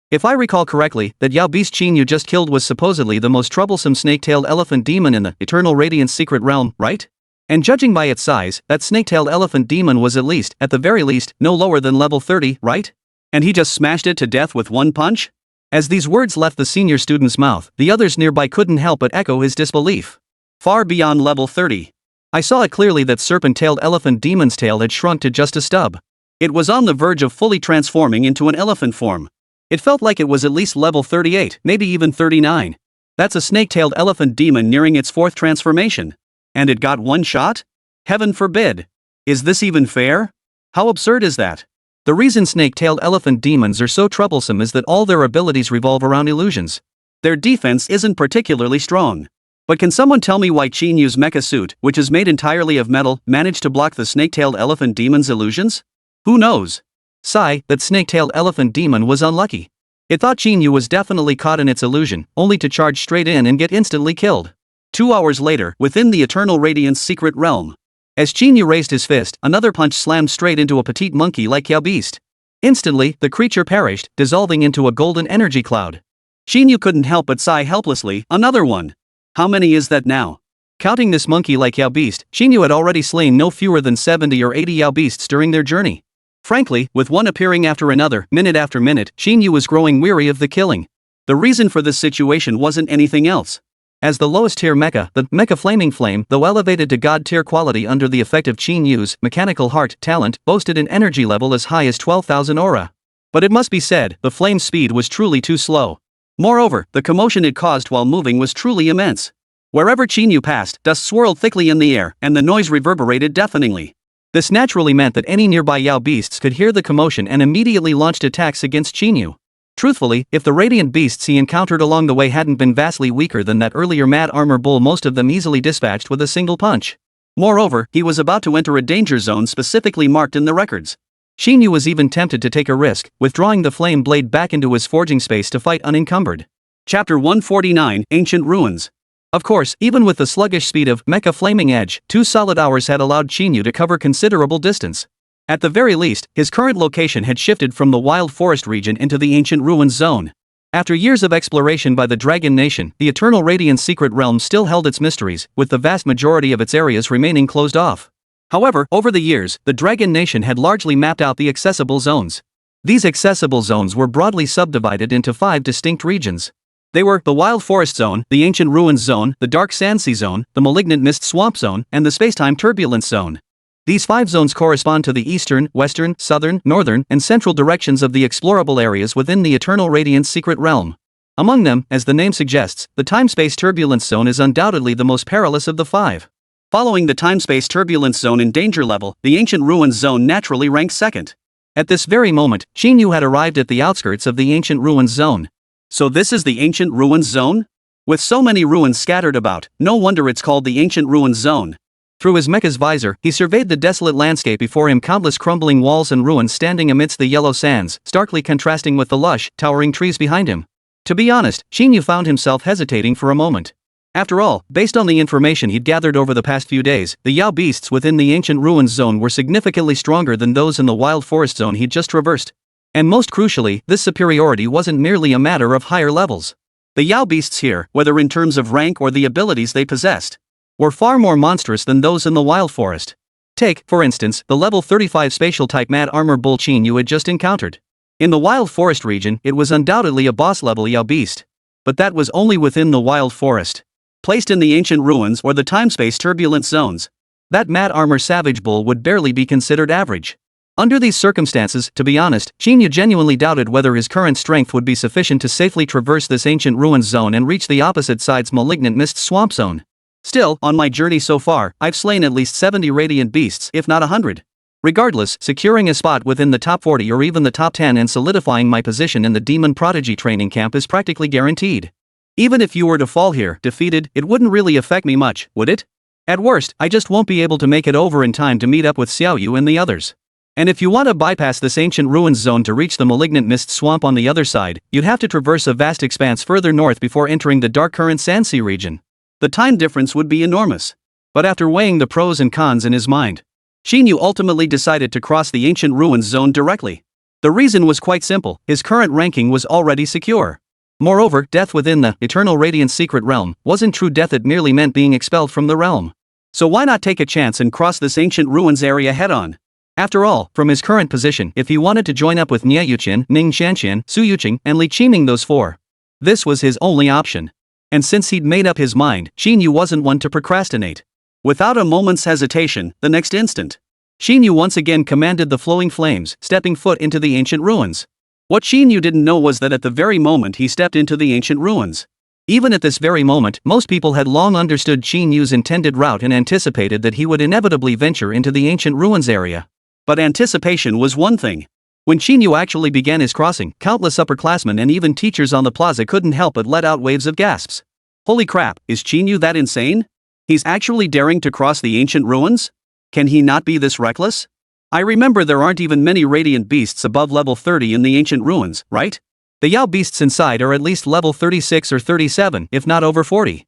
If I recall correctly, that Yao beast Qín Yǔ just killed was supposedly the most troublesome snake-tailed elephant demon in the eternal radiant secret realm, right? And judging by its size, that snake-tailed elephant demon was at least, at the very least, no lower than level 30, right? And he just smashed it to death with one punch? As these words left the senior student's mouth, the others nearby couldn't help but echo his disbelief. Far beyond level 30. I saw it clearly that serpent-tailed elephant demon's tail had shrunk to just a stub. It was on the verge of fully transforming into an elephant form. It felt like it was at least level 38, maybe even 39. That's a snake-tailed elephant demon nearing its 4th transformation. And it got one shot? Heaven forbid. Is this even fair? How absurd is that? The reason snake-tailed elephant demons are so troublesome is that all their abilities revolve around illusions. Their defense isn't particularly strong. But can someone tell me why Qín Yǔ's mecha suit, which is made entirely of metal, managed to block the snake-tailed elephant demon's illusions? Who knows? Sigh, that snake-tailed elephant demon was unlucky. It thought Qín Yǔ was definitely caught in its illusion, only to charge straight in and get instantly killed. 2 hours later, within the Eternal Radiance secret realm. As Qín Yǔ raised his fist, another punch slammed straight into a petite monkey-like Yao beast. Instantly, the creature perished, dissolving into a golden energy cloud. Qín Yǔ couldn't help but sigh helplessly. Another one. How many is that now? Counting this monkey-like Yao beast, Qín Yǔ had already slain no fewer than 70 or 80 Yao beasts during their journey. Frankly, with one appearing after another, minute after minute, Qín Yǔ was growing weary of the killing. The reason for this situation wasn't anything else. As the lowest tier mecha, the Mecha Flaming Flame, though elevated to god tier quality under the effect of Qín Yǔ's mechanical heart talent, boasted an energy level as high as 12,000 aura. But it must be said, the flame's speed was truly too slow. Moreover, the commotion it caused while moving was truly immense. Wherever Qín Yǔ passed, dust swirled thickly in the air, and the noise reverberated deafeningly. This naturally meant that any nearby Yao beasts could hear the commotion and immediately launched attacks against Qín Yǔ. Truthfully, if the radiant beasts he encountered along the way hadn't been vastly weaker than that earlier mad armor bull, most of them easily dispatched with a single punch. Moreover, he was about to enter a danger zone specifically marked in the records. Qín Yǔ was even tempted to take a risk, withdrawing the flame blade back into his forging space to fight unencumbered. Chapter 149, Ancient Ruins. Of course, even with the sluggish speed of Mecha Flaming Edge, 2 solid hours had allowed Qín Yǔ to cover considerable distance. At the very least, his current location had shifted from the wild forest region into the ancient ruins zone. After years of exploration by the Dragon Nation, the Eternal Radiance secret realm still held its mysteries, with the vast majority of its areas remaining closed off. However, over the years, the Dragon Nation had largely mapped out the accessible zones. These accessible zones were broadly subdivided into 5 distinct regions. They were the Wild Forest Zone, the Ancient Ruins Zone, the Dark Sandsea Zone, the Malignant Mist Swamp Zone, and the Spacetime Turbulence Zone. These 5 zones correspond to the eastern, western, southern, northern, and central directions of the explorable areas within the Eternal Radiance secret realm. Among them, as the name suggests, the Time-Space Turbulence Zone is undoubtedly the most perilous of the 5. Following the Time-Space Turbulence Zone in danger level, the Ancient Ruins Zone naturally ranks second. At this very moment, Qín Yǔ had arrived at the outskirts of the Ancient Ruins Zone. So this is the Ancient Ruins Zone? With so many ruins scattered about, no wonder it's called the Ancient Ruins Zone. Through his mecha's visor, he surveyed the desolate landscape before him, countless crumbling walls and ruins standing amidst the yellow sands, starkly contrasting with the lush, towering trees behind him. To be honest, Qín Yǔ found himself hesitating for a moment. After all, based on the information he'd gathered over the past few days, the Yao beasts within the Ancient Ruins Zone were significantly stronger than those in the Wild Forest Zone he'd just traversed. And most crucially, this superiority wasn't merely a matter of higher levels. The Yao beasts here, whether in terms of rank or the abilities they possessed, were far more monstrous than those in the Wild Forest. Take, for instance, the level 35 spatial-type Mad Armor Bull Qín Yǔ had just encountered. In the Wild Forest region, it was undoubtedly a boss-level Yao beast. But that was only within the Wild Forest. Placed in the Ancient Ruins or the Time-Space Turbulence Zones, that Mad Armor Savage Bull would barely be considered average. Under these circumstances, to be honest, Qín Yǔ genuinely doubted whether his current strength would be sufficient to safely traverse this Ancient Ruins Zone and reach the opposite side's Malignant Mist Swamp Zone. Still, on my journey so far, I've slain at least 70 radiant beasts, if not 100. Regardless, securing a spot within the top 40 or even the top 10 and solidifying my position in the Demon Prodigy training camp is practically guaranteed. Even if you were to fall here, defeated, it wouldn't really affect me much, would it? At worst, I just won't be able to make it over in time to meet up with Xiao Yu and the others. And if you want to bypass this Ancient Ruins Zone to reach the Malignant Mist Swamp on the other side, you'd have to traverse a vast expanse further north before entering the Dark Current Sandsea region. The time difference would be enormous. But after weighing the pros and cons in his mind, Qín Yǔ ultimately decided to cross the Ancient Ruins Zone directly. The reason was quite simple: his current ranking was already secure. Moreover, death within the Eternal Radiance secret realm wasn't true death, it merely meant being expelled from the realm. So why not take a chance and cross this Ancient Ruins area head-on? After all, from his current position, if he wanted to join up with Niè Yǔqiān, Ning Shanqian, Su Yuqing, and Li Qiming, those 4, this was his only option. And since he'd made up his mind, Qín Yǔ wasn't one to procrastinate. Without a moment's hesitation, the next instant, Qín Yǔ once again commanded the flowing flames, stepping foot into the ancient ruins. What Qín Yǔ didn't know was that at the very moment he stepped into the ancient ruins, even at this very moment, most people had long understood Qín Yǔ's intended route and anticipated that he would inevitably venture into the ancient ruins area. But anticipation was one thing. When Qín Yǔ actually began his crossing, countless upperclassmen and even teachers on the plaza couldn't help but let out waves of gasps. Holy crap, is Qín Yǔ that insane? He's actually daring to cross the ancient ruins? Can he not be this reckless? I remember there aren't even many radiant beasts above level 30 in the ancient ruins, right? The Yao beasts inside are at least level 36 or 37, if not over 40.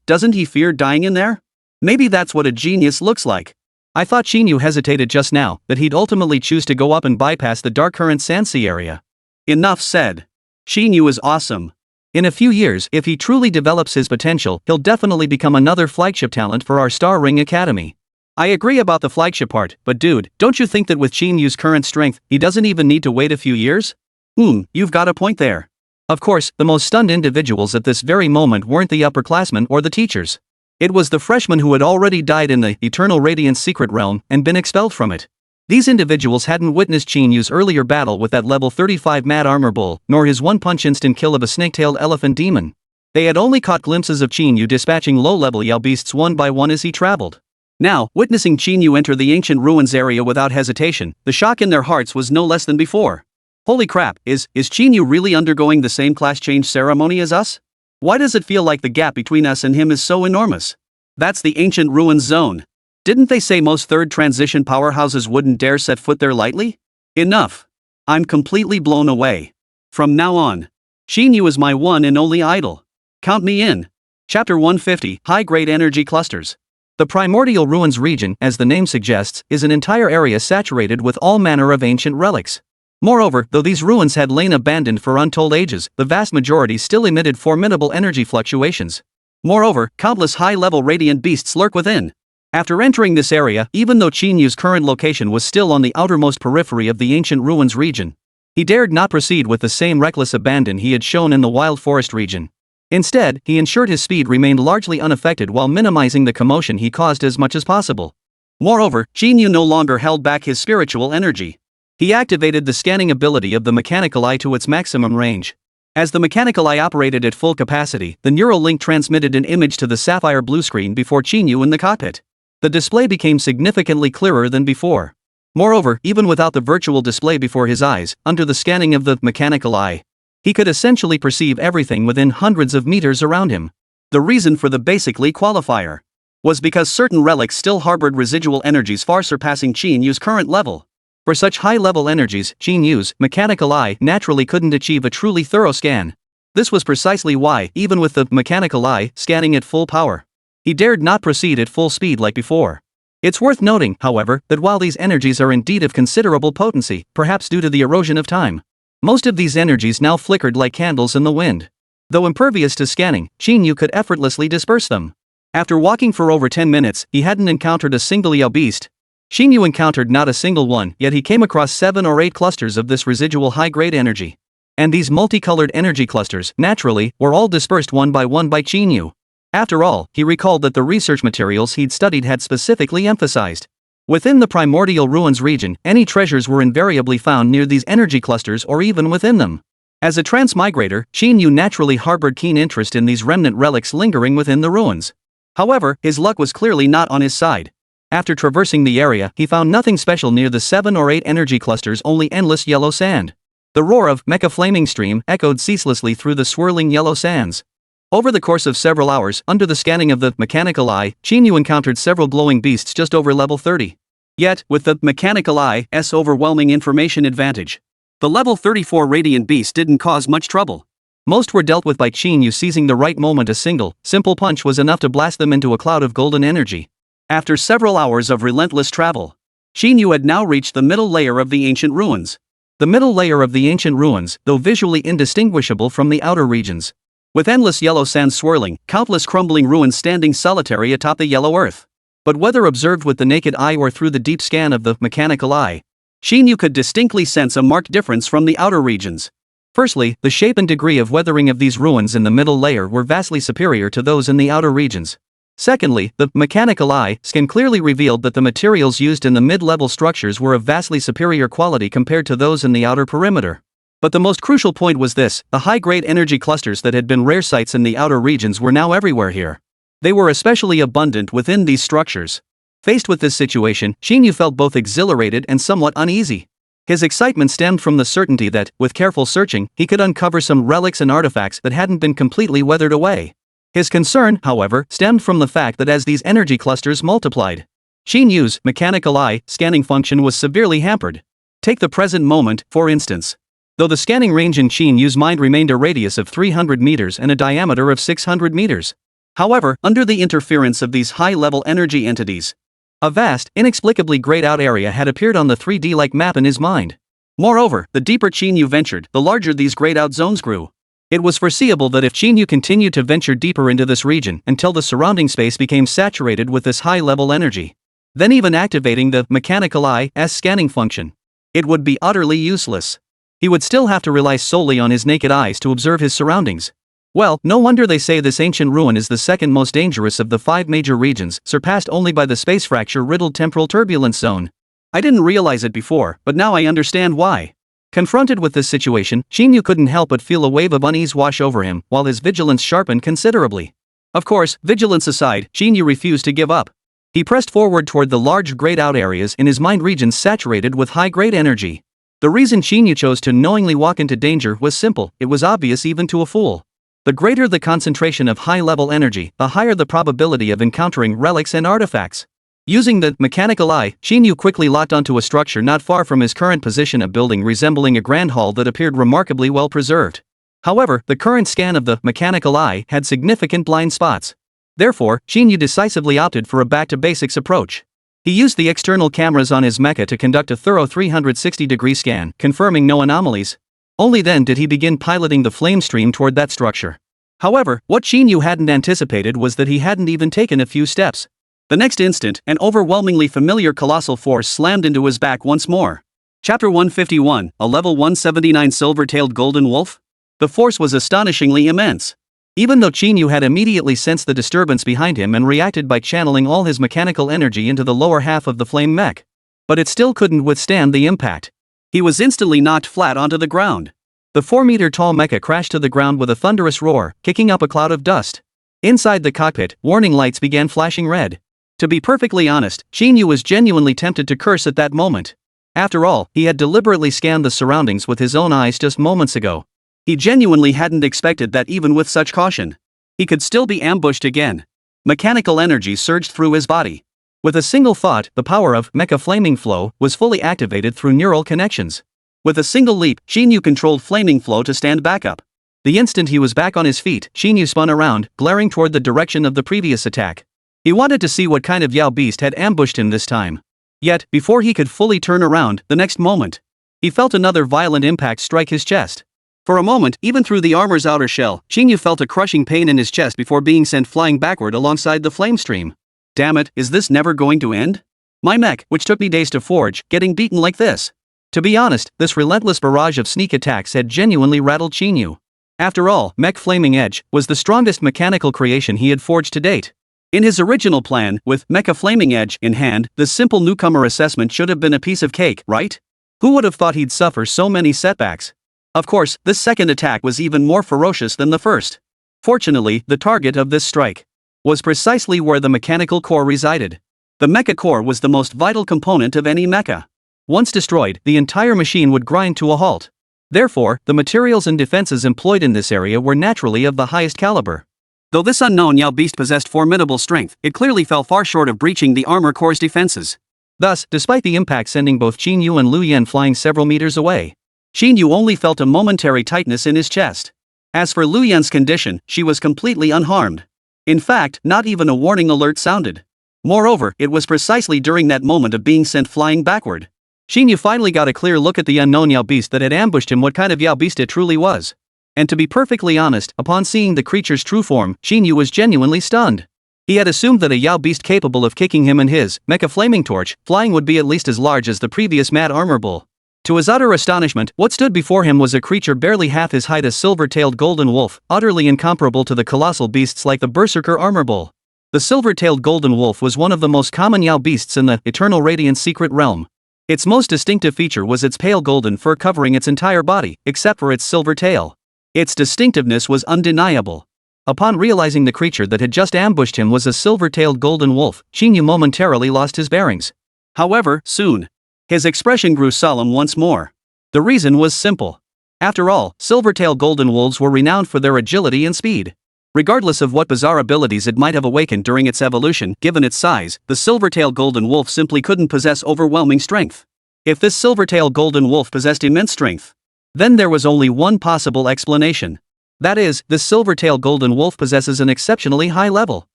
Doesn't he fear dying in there? Maybe that's what a genius looks like. I thought Qín Yǔ hesitated just now, that he'd ultimately choose to go up and bypass the Dark Current Sandsea area. Enough said. Qín Yǔ is awesome. In a few years, if he truly develops his potential, he'll definitely become another flagship talent for our Star Ring Academy. I agree about the flagship part, but dude, don't you think that with Qín Yǔ's current strength, he doesn't even need to wait a few years? You've got a point there. Of course, the most stunned individuals at this very moment weren't the upperclassmen or the teachers. It was the freshmen who had already died in the Eternal Radiance secret realm and been expelled from it. These individuals hadn't witnessed Qín Yǔ's earlier battle with that level 35 Mad Armor Bull, nor his one-punch instant kill of a snake-tailed elephant demon. They had only caught glimpses of Qín Yǔ dispatching low-level Yao beasts one by one as he traveled. Now, witnessing Qín Yǔ enter the ancient ruins area without hesitation, the shock in their hearts was no less than before. Holy crap, is Qín Yǔ really undergoing the same class change ceremony as us? Why does it feel like the gap between us and him is so enormous? That's the ancient ruins zone. Didn't they say most third transition powerhouses wouldn't dare set foot there lightly? Enough. I'm completely blown away. From now on, Qín Yǔ is my one and only idol. Count me in. Chapter 150, High-Grade Energy Clusters. The Primordial Ruins region, as the name suggests, is an entire area saturated with all manner of ancient relics. Moreover, though these ruins had lain abandoned for untold ages, the vast majority still emitted formidable energy fluctuations. Moreover, countless high-level radiant beasts lurk within. After entering this area, even though Qín Yǔ's current location was still on the outermost periphery of the ancient ruins region, he dared not proceed with the same reckless abandon he had shown in the wild forest region. Instead, he ensured his speed remained largely unaffected while minimizing the commotion he caused as much as possible. Moreover, Qín Yǔ no longer held back his spiritual energy. He activated the scanning ability of the mechanical eye to its maximum range. As the mechanical eye operated at full capacity, the neural link transmitted an image to the sapphire blue screen before Qín Yǔ in the cockpit. The display became significantly clearer than before. Moreover, even without the virtual display before his eyes, under the scanning of the mechanical eye, he could essentially perceive everything within hundreds of meters around him. The reason for the basically qualifier was because certain relics still harbored residual energies far surpassing Qín Yǔ's current level. For such high-level energies, Qín Yǔ's mechanical eye naturally couldn't achieve a truly thorough scan. This was precisely why, even with the mechanical eye scanning at full power, he dared not proceed at full speed like before. It's worth noting, however, that while these energies are indeed of considerable potency, perhaps due to the erosion of time, most of these energies now flickered like candles in the wind. Though impervious to scanning, Qín Yǔ could effortlessly disperse them. After walking for over 10 minutes, he hadn't encountered a single Yao beast. Qín Yǔ encountered not a single one, yet he came across 7 or 8 clusters of this residual high-grade energy. And these multicolored energy clusters, naturally, were all dispersed one by Qín Yǔ. After all, he recalled that the research materials he'd studied had specifically emphasized, within the primordial ruins region, any treasures were invariably found near these energy clusters or even within them. As a transmigrator, Qín Yǔ naturally harbored keen interest in these remnant relics lingering within the ruins. However, his luck was clearly not on his side. After traversing the area, he found nothing special near the 7 or 8 energy clusters, only endless yellow sand. The roar of Mecha Flaming Stream echoed ceaselessly through the swirling yellow sands. Over the course of several hours, under the scanning of the mechanical eye, Qín Yǔ encountered several glowing beasts just over level 30. Yet, with the mechanical eye's overwhelming information advantage, the level 34 radiant beast didn't cause much trouble. Most were dealt with by Qín Yǔ seizing the right moment. A single, simple punch was enough to blast them into a cloud of golden energy. After several hours of relentless travel, Qín Yǔ had now reached the middle layer of the ancient ruins. The middle layer of the ancient ruins, though visually indistinguishable from the outer regions, with endless yellow sand swirling, countless crumbling ruins standing solitary atop the yellow earth. But whether observed with the naked eye or through the deep scan of the mechanical eye, Qín Yǔ could distinctly sense a marked difference from the outer regions. Firstly, the shape and degree of weathering of these ruins in the middle layer were vastly superior to those in the outer regions. Secondly, the mechanical eye scan clearly revealed that the materials used in the mid-level structures were of vastly superior quality compared to those in the outer perimeter. But the most crucial point was this: the high-grade energy clusters that had been rare sights in the outer regions were now everywhere here. They were especially abundant within these structures. Faced with this situation, Qín Yǔ felt both exhilarated and somewhat uneasy. His excitement stemmed from the certainty that, with careful searching, he could uncover some relics and artifacts that hadn't been completely weathered away. His concern, however, stemmed from the fact that as these energy clusters multiplied, Qín Yǔ's mechanical eye scanning function was severely hampered. Take the present moment, for instance. Though the scanning range in Qín Yǔ's mind remained a radius of 300 meters and a diameter of 600 meters. However, under the interference of these high-level energy entities, a vast, inexplicably grayed-out area had appeared on the 3D-like map in his mind. Moreover, the deeper Qín Yǔ ventured, the larger these grayed-out zones grew. It was foreseeable that if Qín Yǔ continued to venture deeper into this region until the surrounding space became saturated with this high-level energy, then even activating the mechanical eye's scanning function, it would be utterly useless. He would still have to rely solely on his naked eyes to observe his surroundings. Well, no wonder they say this ancient ruin is the second most dangerous of the 5 major regions, surpassed only by the space fracture-riddled temporal turbulence zone. I didn't realize it before, but now I understand why. Confronted with this situation, Qín Yǔ couldn't help but feel a wave of unease wash over him, while his vigilance sharpened considerably. Of course, vigilance aside, Qín Yǔ refused to give up. He pressed forward toward the large grayed-out areas in his mind regions saturated with high-grade energy. The reason Qín Yǔ chose to knowingly walk into danger was simple. It was obvious even to a fool. The greater the concentration of high-level energy, the higher the probability of encountering relics and artifacts. Using the mechanical eye, Qín Yǔ quickly locked onto a structure not far from his current position, a building resembling a grand hall that appeared remarkably well preserved. However, the current scan of the mechanical eye had significant blind spots. Therefore, Qín Yǔ decisively opted for a back-to-basics approach. He used the external cameras on his mecha to conduct a thorough 360-degree scan, confirming no anomalies. Only then did he begin piloting the flame stream toward that structure. However, what Qín Yǔ hadn't anticipated was that he hadn't even taken a few steps. The next instant, an overwhelmingly familiar colossal force slammed into his back once more. Chapter 151, a level 179 silver-tailed golden wolf? The force was astonishingly immense. Even though Qín Yǔ had immediately sensed the disturbance behind him and reacted by channeling all his mechanical energy into the lower half of the flame mech. But it still couldn't withstand the impact. He was instantly knocked flat onto the ground. The 4-meter-tall mecha crashed to the ground with a thunderous roar, kicking up a cloud of dust. Inside the cockpit, warning lights began flashing red. To be perfectly honest, Qín Yǔ was genuinely tempted to curse at that moment. After all, he had deliberately scanned the surroundings with his own eyes just moments ago. He genuinely hadn't expected that even with such caution, he could still be ambushed again. Mechanical energy surged through his body. With a single thought, the power of mecha flaming flow was fully activated through neural connections. With a single leap, Qín Yǔ controlled flaming flow to stand back up. The instant he was back on his feet, Qín Yǔ spun around, glaring toward the direction of the previous attack. He wanted to see what kind of Yao beast had ambushed him this time. Yet, before he could fully turn around, the next moment, he felt another violent impact strike his chest. For a moment, even through the armor's outer shell, Qín Yǔ felt a crushing pain in his chest before being sent flying backward alongside the flame stream. Damn it, is this never going to end? My mech, which took me days to forge, getting beaten like this. To be honest, this relentless barrage of sneak attacks had genuinely rattled Qín Yǔ. After all, Mech Flaming Edge was the strongest mechanical creation he had forged to date. In his original plan, with Mecha Flaming Edge in hand, the simple newcomer assessment should have been a piece of cake, right? Who would have thought he'd suffer so many setbacks? Of course, this second attack was even more ferocious than the first. Fortunately, the target of this strike was precisely where the mechanical core resided. The mecha core was the most vital component of any mecha. Once destroyed, the entire machine would grind to a halt. Therefore, the materials and defenses employed in this area were naturally of the highest caliber. Though this unknown Yao beast possessed formidable strength, it clearly fell far short of breaching the armor core's defenses. Thus, despite the impact sending both Qín Yǔ and Lu Yan flying several meters away, Qín Yǔ only felt a momentary tightness in his chest. As for Lu Yan's condition, she was completely unharmed. In fact, not even a warning alert sounded. Moreover, it was precisely during that moment of being sent flying backward, Qín Yǔ finally got a clear look at the unknown Yao beast that had ambushed him, what kind of Yao beast it truly was. And to be perfectly honest, upon seeing the creature's true form, Qín Yǔ was genuinely stunned. He had assumed that a Yao beast capable of kicking him and his mecha flaming torch flying would be at least as large as the previous mad armor bull. To his utter astonishment, what stood before him was a creature barely half his height, a silver-tailed golden wolf, utterly incomparable to the colossal beasts like the berserker armor bull. The silver-tailed golden wolf was one of the most common Yao beasts in the Eternal Radiant secret realm. Its most distinctive feature was its pale golden fur covering its entire body, except for its silver tail. Its distinctiveness was undeniable. Upon realizing the creature that had just ambushed him was a silver-tailed golden wolf, Qín Yǔ momentarily lost his bearings. However, soon, his expression grew solemn once more. The reason was simple. After all, silver-tailed golden wolves were renowned for their agility and speed. Regardless of what bizarre abilities it might have awakened during its evolution, given its size, the silver-tailed golden wolf simply couldn't possess overwhelming strength. If this silver-tailed golden wolf possessed immense strength, then there was only one possible explanation. That is, this silver-tailed golden wolf possesses an exceptionally high level.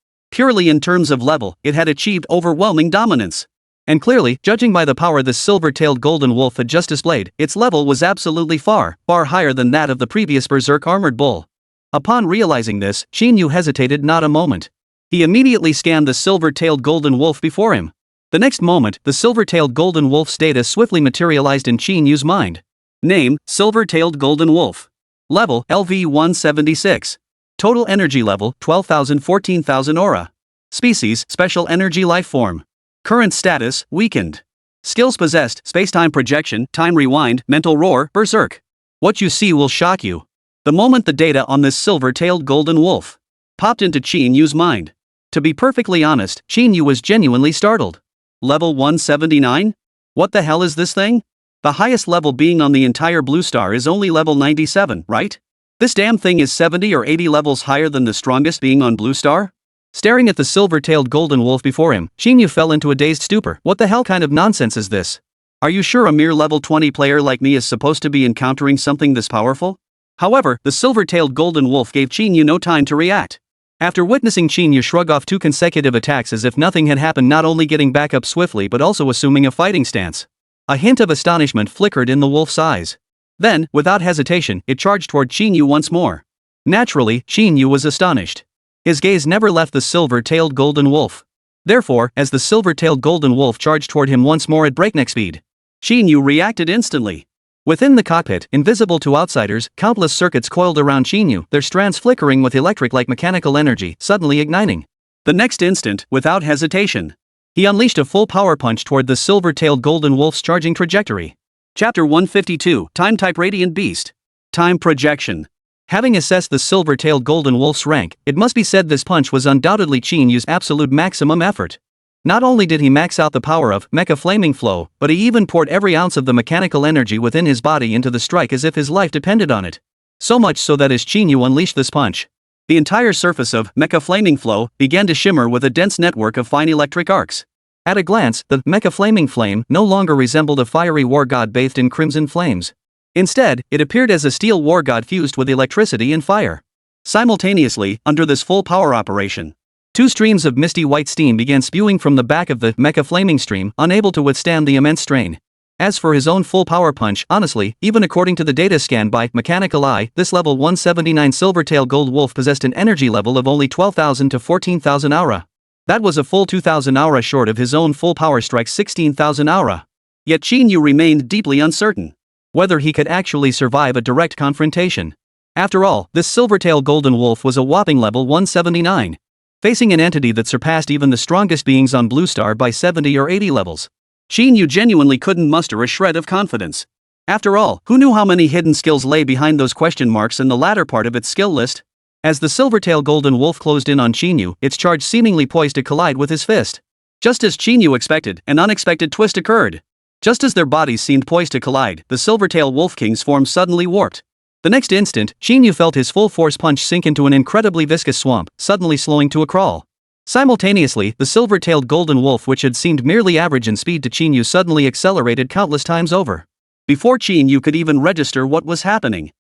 Purely in terms of level, it had achieved overwhelming dominance. And clearly, judging by the power this silver-tailed golden wolf had just displayed, its level was absolutely far higher than that of the previous berserk armored bull. Upon realizing this, Qín Yǔ hesitated not a moment. He immediately scanned the silver-tailed golden wolf before him. The next moment, the silver-tailed golden wolf's data swiftly materialized in Qín Yu's mind. Name, silver-tailed golden wolf. Level, LV-176. Total energy level, 12,000-14,000 aura. Species, special energy life form. Current status, weakened. Skills possessed, space-time projection, time rewind, mental roar, berserk. What you see will shock you. The moment the data on this silver-tailed golden wolf popped into Qín Yu's mind. To be perfectly honest, Qín Yǔ was genuinely startled. Level 179? What the hell is this thing? The highest level being on the entire Blue Star is only level 97, right? This damn thing is 70 or 80 levels higher than the strongest being on Blue Star? Staring at the silver-tailed golden wolf before him, Qín Yǔ fell into a dazed stupor. What the hell kind of nonsense is this? Are you sure a mere level 20 player like me is supposed to be encountering something this powerful? However, the silver-tailed golden wolf gave Qín Yǔ no time to react. After witnessing Qín Yǔ shrug off 2 consecutive attacks as if nothing had happened, not only getting back up swiftly but also assuming a fighting stance, a hint of astonishment flickered in the wolf's eyes. Then, without hesitation, it charged toward Qín Yǔ once more. Naturally, Qín Yǔ was astonished. His gaze never left the silver-tailed golden wolf. Therefore, as the silver-tailed golden wolf charged toward him once more at breakneck speed, Qín Yǔ reacted instantly. Within the cockpit, invisible to outsiders, countless circuits coiled around Qín Yǔ, their strands flickering with electric-like mechanical energy, suddenly igniting. The next instant, without hesitation, he unleashed a full power punch toward the silver-tailed golden wolf's charging trajectory. Chapter 152, Time Type Radiant Beast. Time Projection. Having assessed the silver-tailed golden wolf's rank, it must be said this punch was undoubtedly Qín Yǔ's absolute maximum effort. Not only did he max out the power of Mecha Flaming Flow, but he even poured every ounce of the mechanical energy within his body into the strike as if his life depended on it. So much so that as Qín Yǔ unleashed this punch, the entire surface of Mecha Flaming Flow began to shimmer with a dense network of fine electric arcs. At a glance, the Mecha Flaming Flame no longer resembled a fiery war god bathed in crimson flames. Instead, it appeared as a steel war god fused with electricity and fire. Simultaneously, under this full power operation, 2 streams of misty white steam began spewing from the back of the Mecha Flaming Stream, unable to withstand the immense strain. As for his own full power punch, honestly, even according to the data scanned by Mechanical Eye, this level 179 Silvertail Gold Wolf possessed an energy level of only 12,000 to 14,000 aura. That was a full 2,000 aura short of his own full power strike 16,000 aura. Yet Qín Yǔ remained deeply uncertain whether he could actually survive a direct confrontation. After all, this Silvertail Golden Wolf was a whopping level 179. Facing an entity that surpassed even the strongest beings on Blue Star by 70 or 80 levels. Qín Yǔ genuinely couldn't muster a shred of confidence. After all, who knew how many hidden skills lay behind those question marks in the latter part of its skill list? As the Silvertail Golden Wolf closed in on Qín Yǔ, its charge seemingly poised to collide with his fist. Just as Qín Yǔ expected, an unexpected twist occurred. Just as their bodies seemed poised to collide, the Silvertail Wolf King's form suddenly warped. The next instant, Qín Yǔ felt his full force punch sink into an incredibly viscous swamp, suddenly slowing to a crawl. Simultaneously, the silver-tailed golden wolf, which had seemed merely average in speed to Qín Yǔ, suddenly accelerated countless times over. Before Qín Yǔ could even register what was happening.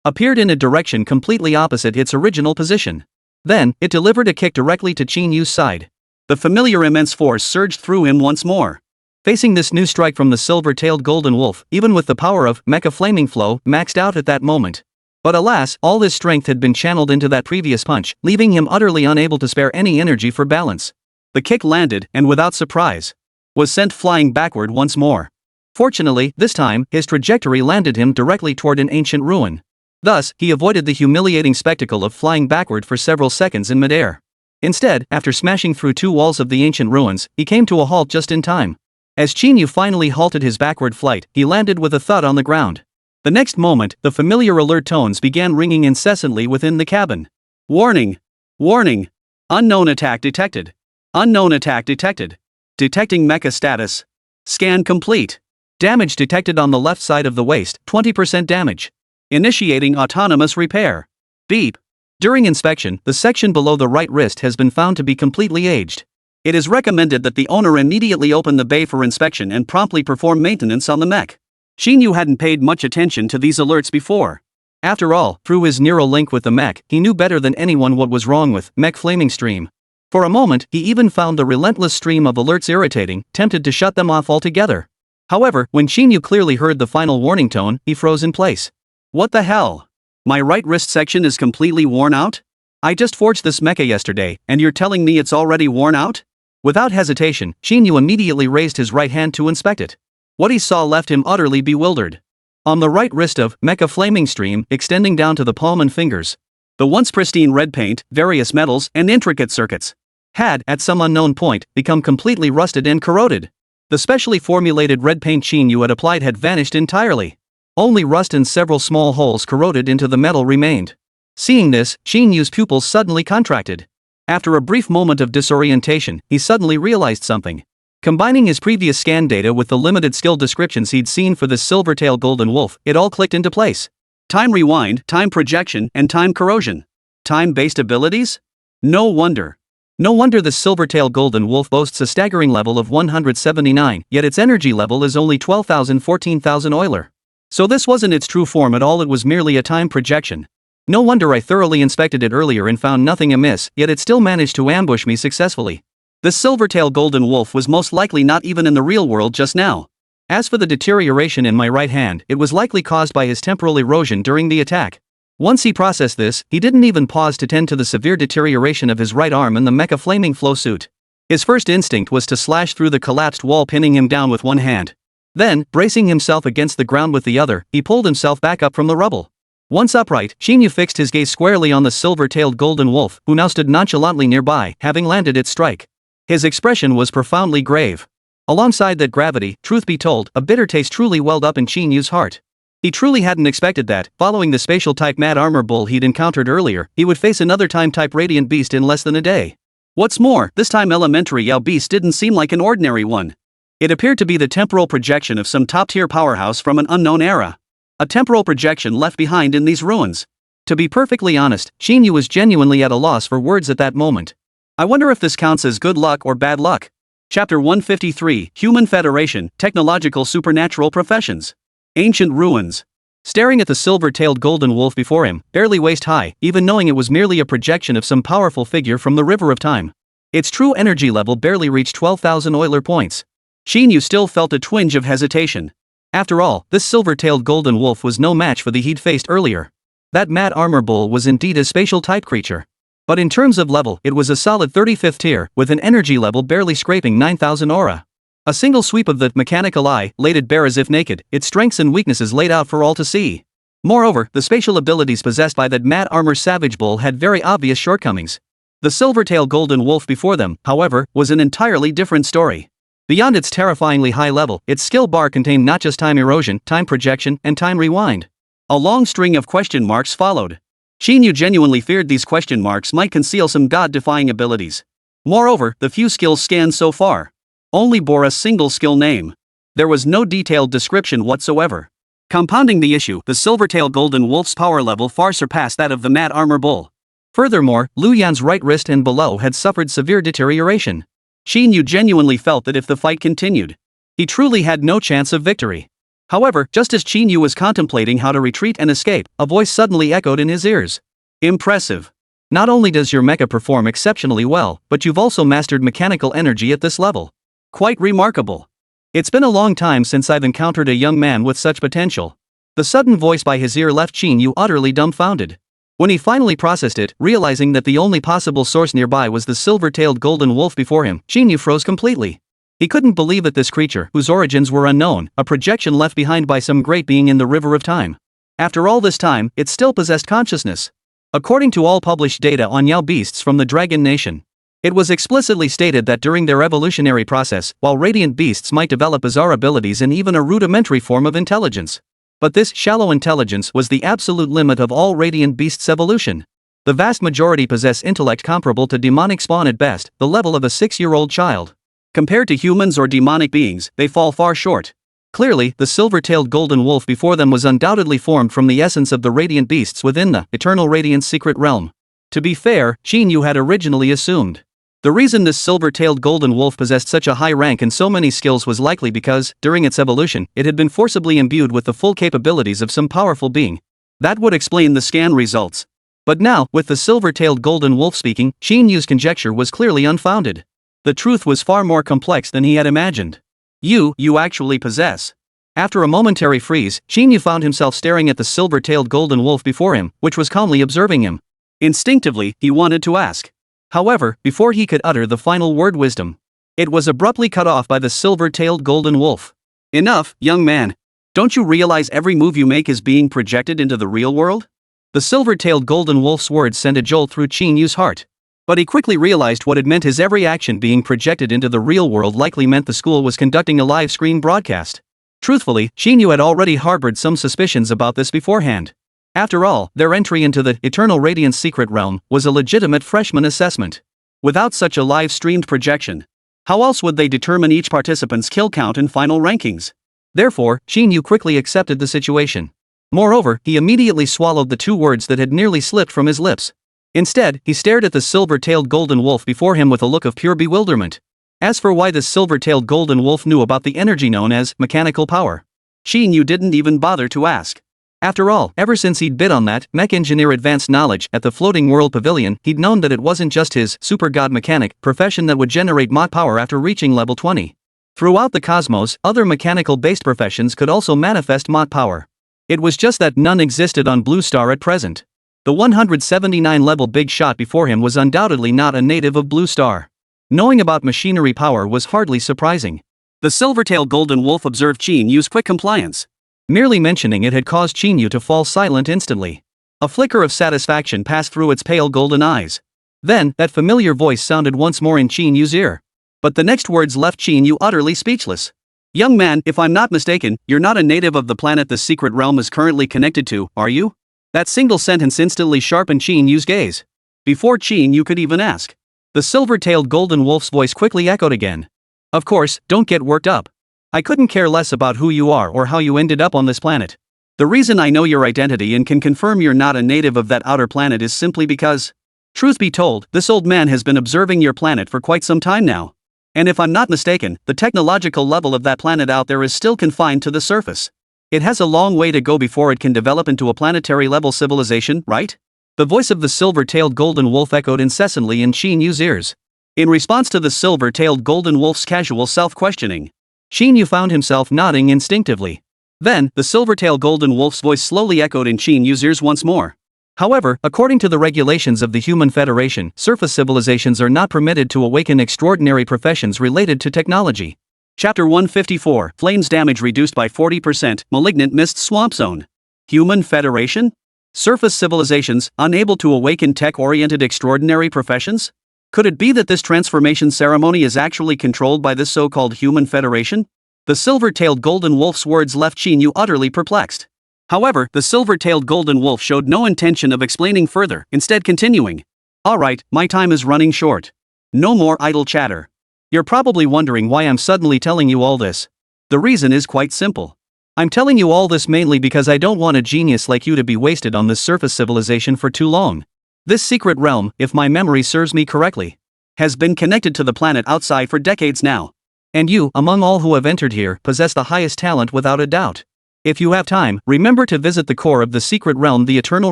Appeared in a direction completely opposite its original position. Then, it delivered a kick directly to Qín Yǔ's side. The familiar immense force surged through him once more. Facing this new strike from the silver-tailed golden wolf, even with the power of Mecha Flaming Flow maxed out at that moment. But alas, all his strength had been channeled into that previous punch, leaving him utterly unable to spare any energy for balance. The kick landed, and without surprise, was sent flying backward once more. Fortunately, this time, his trajectory landed him directly toward an ancient ruin. Thus, he avoided the humiliating spectacle of flying backward for several seconds in midair. Instead, after smashing through 2 walls of the ancient ruins, he came to a halt just in time. As Qín Yǔ finally halted his backward flight, he landed with a thud on the ground. The next moment, the familiar alert tones began ringing incessantly within the cabin. Warning! Warning! Unknown attack detected. Unknown attack detected. Detecting mecha status. Scan complete. Damage detected on the left side of the waist, 20% damage. Initiating autonomous repair. Beep. During inspection, the section below the right wrist has been found to be completely aged. It is recommended that the owner immediately open the bay for inspection and promptly perform maintenance on the mech. Qín Yǔ hadn't paid much attention to these alerts before. After all, through his neural link with the mech, he knew better than anyone what was wrong with Mech Flaming Stream. For a moment, he even found the relentless stream of alerts irritating, tempted to shut them off altogether. However, when Qín Yǔ clearly heard the final warning tone, he froze in place. What the hell? My right wrist section is completely worn out? I just forged this mecha yesterday, and you're telling me it's already worn out? Without hesitation, Qín Yǔ immediately raised his right hand to inspect it. What he saw left him utterly bewildered. On the right wrist of Mecha Flaming Stream, extending down to the palm and fingers, the once pristine red paint, various metals, and intricate circuits had, at some unknown point, become completely rusted and corroded. The specially formulated red paint Qín Yǔ had applied had vanished entirely. Only rust and several small holes corroded into the metal remained. Seeing this, Qín Yǔ's pupils suddenly contracted. After a brief moment of disorientation, he suddenly realized something. Combining his previous scan data with the limited skill descriptions he'd seen for this silvertail golden wolf, it all clicked into place. Time rewind, time projection, and time corrosion. Time-based abilities? No wonder. No wonder the silvertail golden wolf boasts a staggering level of 179, yet its energy level is only 12,000-14,000 Euler. So this wasn't its true form at all, it was merely a time projection. No wonder I thoroughly inspected it earlier and found nothing amiss, yet it still managed to ambush me successfully. This silver-tailed golden wolf was most likely not even in the real world just now. As for the deterioration in my right hand, it was likely caused by his temporal erosion during the attack. Once he processed this, he didn't even pause to tend to the severe deterioration of his right arm and the mecha flaming flow suit. His first instinct was to slash through the collapsed wall, pinning him down with one hand. Then, bracing himself against the ground with the other, he pulled himself back up from the rubble. Once upright, Qín Yǔ fixed his gaze squarely on the silver-tailed golden wolf, who now stood nonchalantly nearby, having landed its strike. His expression was profoundly grave. Alongside that gravity, truth be told, a bitter taste truly welled up in Qín Yú's heart. He truly hadn't expected that, following the spatial-type mad armor bull he'd encountered earlier, he would face another time-type radiant beast in less than a day. What's more, this time elementary Yao beast didn't seem like an ordinary one. It appeared to be the temporal projection of some top-tier powerhouse from an unknown era. A temporal projection left behind in these ruins. To be perfectly honest, Qín Yǔ was genuinely at a loss for words at that moment. I wonder if this counts as good luck or bad luck. Chapter 153, Human Federation, Technological Supernatural Professions. Ancient Ruins. Staring at the silver-tailed golden wolf before him, barely waist-high, even knowing it was merely a projection of some powerful figure from the river of time. Its true energy level barely reached 12,000 Euler points. Qín Yǔ still felt a twinge of hesitation. After all, this silver-tailed golden wolf was no match for the he'd faced earlier. That mad armor bull was indeed a spatial-type creature. But in terms of level, it was a solid 35th tier, with an energy level barely scraping 9,000 aura. A single sweep of the mechanical eye laid it bare as if naked, its strengths and weaknesses laid out for all to see. Moreover, the spatial abilities possessed by that mad armor savage bull had very obvious shortcomings. The silver-tailed golden wolf before them, however, was an entirely different story. Beyond its terrifyingly high level, its skill bar contained not just time erosion, time projection, and time rewind. A long string of question marks followed. Qín Yǔ genuinely feared these question marks might conceal some god-defying abilities. Moreover, the few skills scanned so far only bore a single skill name. There was no detailed description whatsoever. Compounding the issue, the silver-tailed golden wolf's power level far surpassed that of the mad armor bull. Furthermore, Lu Yan's right wrist and below had suffered severe deterioration. Qín Yǔ genuinely felt that if the fight continued, he truly had no chance of victory. However, just as Qín Yǔ was contemplating how to retreat and escape, a voice suddenly echoed in his ears. Impressive. Not only does your mecha perform exceptionally well, but you've also mastered mechanical energy at this level. Quite remarkable. It's been a long time since I've encountered a young man with such potential. The sudden voice by his ear left Qín Yǔ utterly dumbfounded. When he finally processed it, realizing that the only possible source nearby was the silver-tailed golden wolf before him, Qín Yǔ froze completely. He couldn't believe that this creature, whose origins were unknown, a projection left behind by some great being in the river of time. After all this time, it still possessed consciousness. According to all published data on Yao beasts from the Dragon Nation, it was explicitly stated that during their evolutionary process, while radiant beasts might develop bizarre abilities and even a rudimentary form of intelligence, but this shallow intelligence was the absolute limit of all radiant beasts' evolution. The vast majority possess intellect comparable to demonic spawn at best, the level of a 6-year-old child. Compared to humans or demonic beings, they fall far short. Clearly, the silver-tailed golden wolf before them was undoubtedly formed from the essence of the radiant beasts within the Eternal Radiance secret realm. To be fair, Qín Yǔ had originally assumed the reason this silver-tailed golden wolf possessed such a high rank and so many skills was likely because, during its evolution, it had been forcibly imbued with the full capabilities of some powerful being. That would explain the scan results. But now, with the silver-tailed golden wolf speaking, Qín Yǔ's conjecture was clearly unfounded. The truth was far more complex than he had imagined. You actually possess. After a momentary freeze, Qín Yǔ found himself staring at the silver-tailed golden wolf before him, which was calmly observing him. Instinctively, he wanted to ask. However, before he could utter the final word wisdom, it was abruptly cut off by the silver-tailed golden wolf. Enough, young man. Don't you realize every move you make is being projected into the real world? The silver-tailed golden wolf's words sent a jolt through Qín Yǔ's heart. But he quickly realized what it meant. His every action being projected into the real world likely meant the school was conducting a live screen broadcast. Truthfully, Qín Yǔ had already harbored some suspicions about this beforehand. After all, their entry into the Eternal Radiance secret realm was a legitimate freshman assessment. Without such a live-streamed projection, how else would they determine each participant's kill count and final rankings? Therefore, Qín Yǔ quickly accepted the situation. Moreover, he immediately swallowed the 2 words that had nearly slipped from his lips. Instead, he stared at the silver-tailed golden wolf before him with a look of pure bewilderment. As for why the silver-tailed golden wolf knew about the energy known as mechanical power, Qín Yǔ didn't even bother to ask. After all, ever since he'd bid on that mech engineer advanced knowledge at the floating world pavilion, he'd known that it wasn't just his super god mechanic profession that would generate mach power after reaching level 20. Throughout the cosmos, other mechanical-based professions could also manifest mach power. It was just that none existed on Blue Star at present. The 179-level big shot before him was undoubtedly not a native of Blue Star. Knowing about machinery power was hardly surprising. The silver-tailed golden wolf observed Qín Yǔ's quick compliance. Merely mentioning it had caused Qín Yǔ to fall silent instantly. A flicker of satisfaction passed through its pale golden eyes. Then, that familiar voice sounded once more in Qín Yǔ's ear. But the next words left Qín Yǔ utterly speechless. "Young man, if I'm not mistaken, you're not a native of the planet the secret realm is currently connected to, are you?" That single sentence instantly sharpened Qín Yǔ's gaze. Before Qín Yǔ could even ask, the silver-tailed golden wolf's voice quickly echoed again. "Of course, don't get worked up. I couldn't care less about who you are or how you ended up on this planet. The reason I know your identity and can confirm you're not a native of that outer planet is simply because, truth be told, this old man has been observing your planet for quite some time now. And if I'm not mistaken, the technological level of that planet out there is still confined to the surface. It has a long way to go before it can develop into a planetary-level civilization, right?" The voice of the silver-tailed golden wolf echoed incessantly in Qín Yǔ's ears. In response to the silver-tailed golden wolf's casual self-questioning, Qín Yǔ found himself nodding instinctively. Then, the silver-tailed golden wolf's voice slowly echoed in Qín Yǔ's ears once more. However, according to the regulations of the Human Federation, surface civilizations are not permitted to awaken extraordinary professions related to technology. Chapter 154, Flames Damage Reduced by 40%, Malignant Mist Swamp Zone. Human Federation? Surface civilizations, unable to awaken tech-oriented extraordinary professions? Could it be that this transformation ceremony is actually controlled by this so-called Human Federation? The silver-tailed golden wolf's words left Qín Yǔ utterly perplexed. However, the silver-tailed golden wolf showed no intention of explaining further, instead continuing. "Alright, my time is running short. No more idle chatter. You're probably wondering why I'm suddenly telling you all this. The reason is quite simple. I'm telling you all this mainly because I don't want a genius like you to be wasted on this surface civilization for too long. This secret realm, if my memory serves me correctly, has been connected to the planet outside for decades now. And you, among all who have entered here, possess the highest talent without a doubt. If you have time, remember to visit the core of the secret realm, the Eternal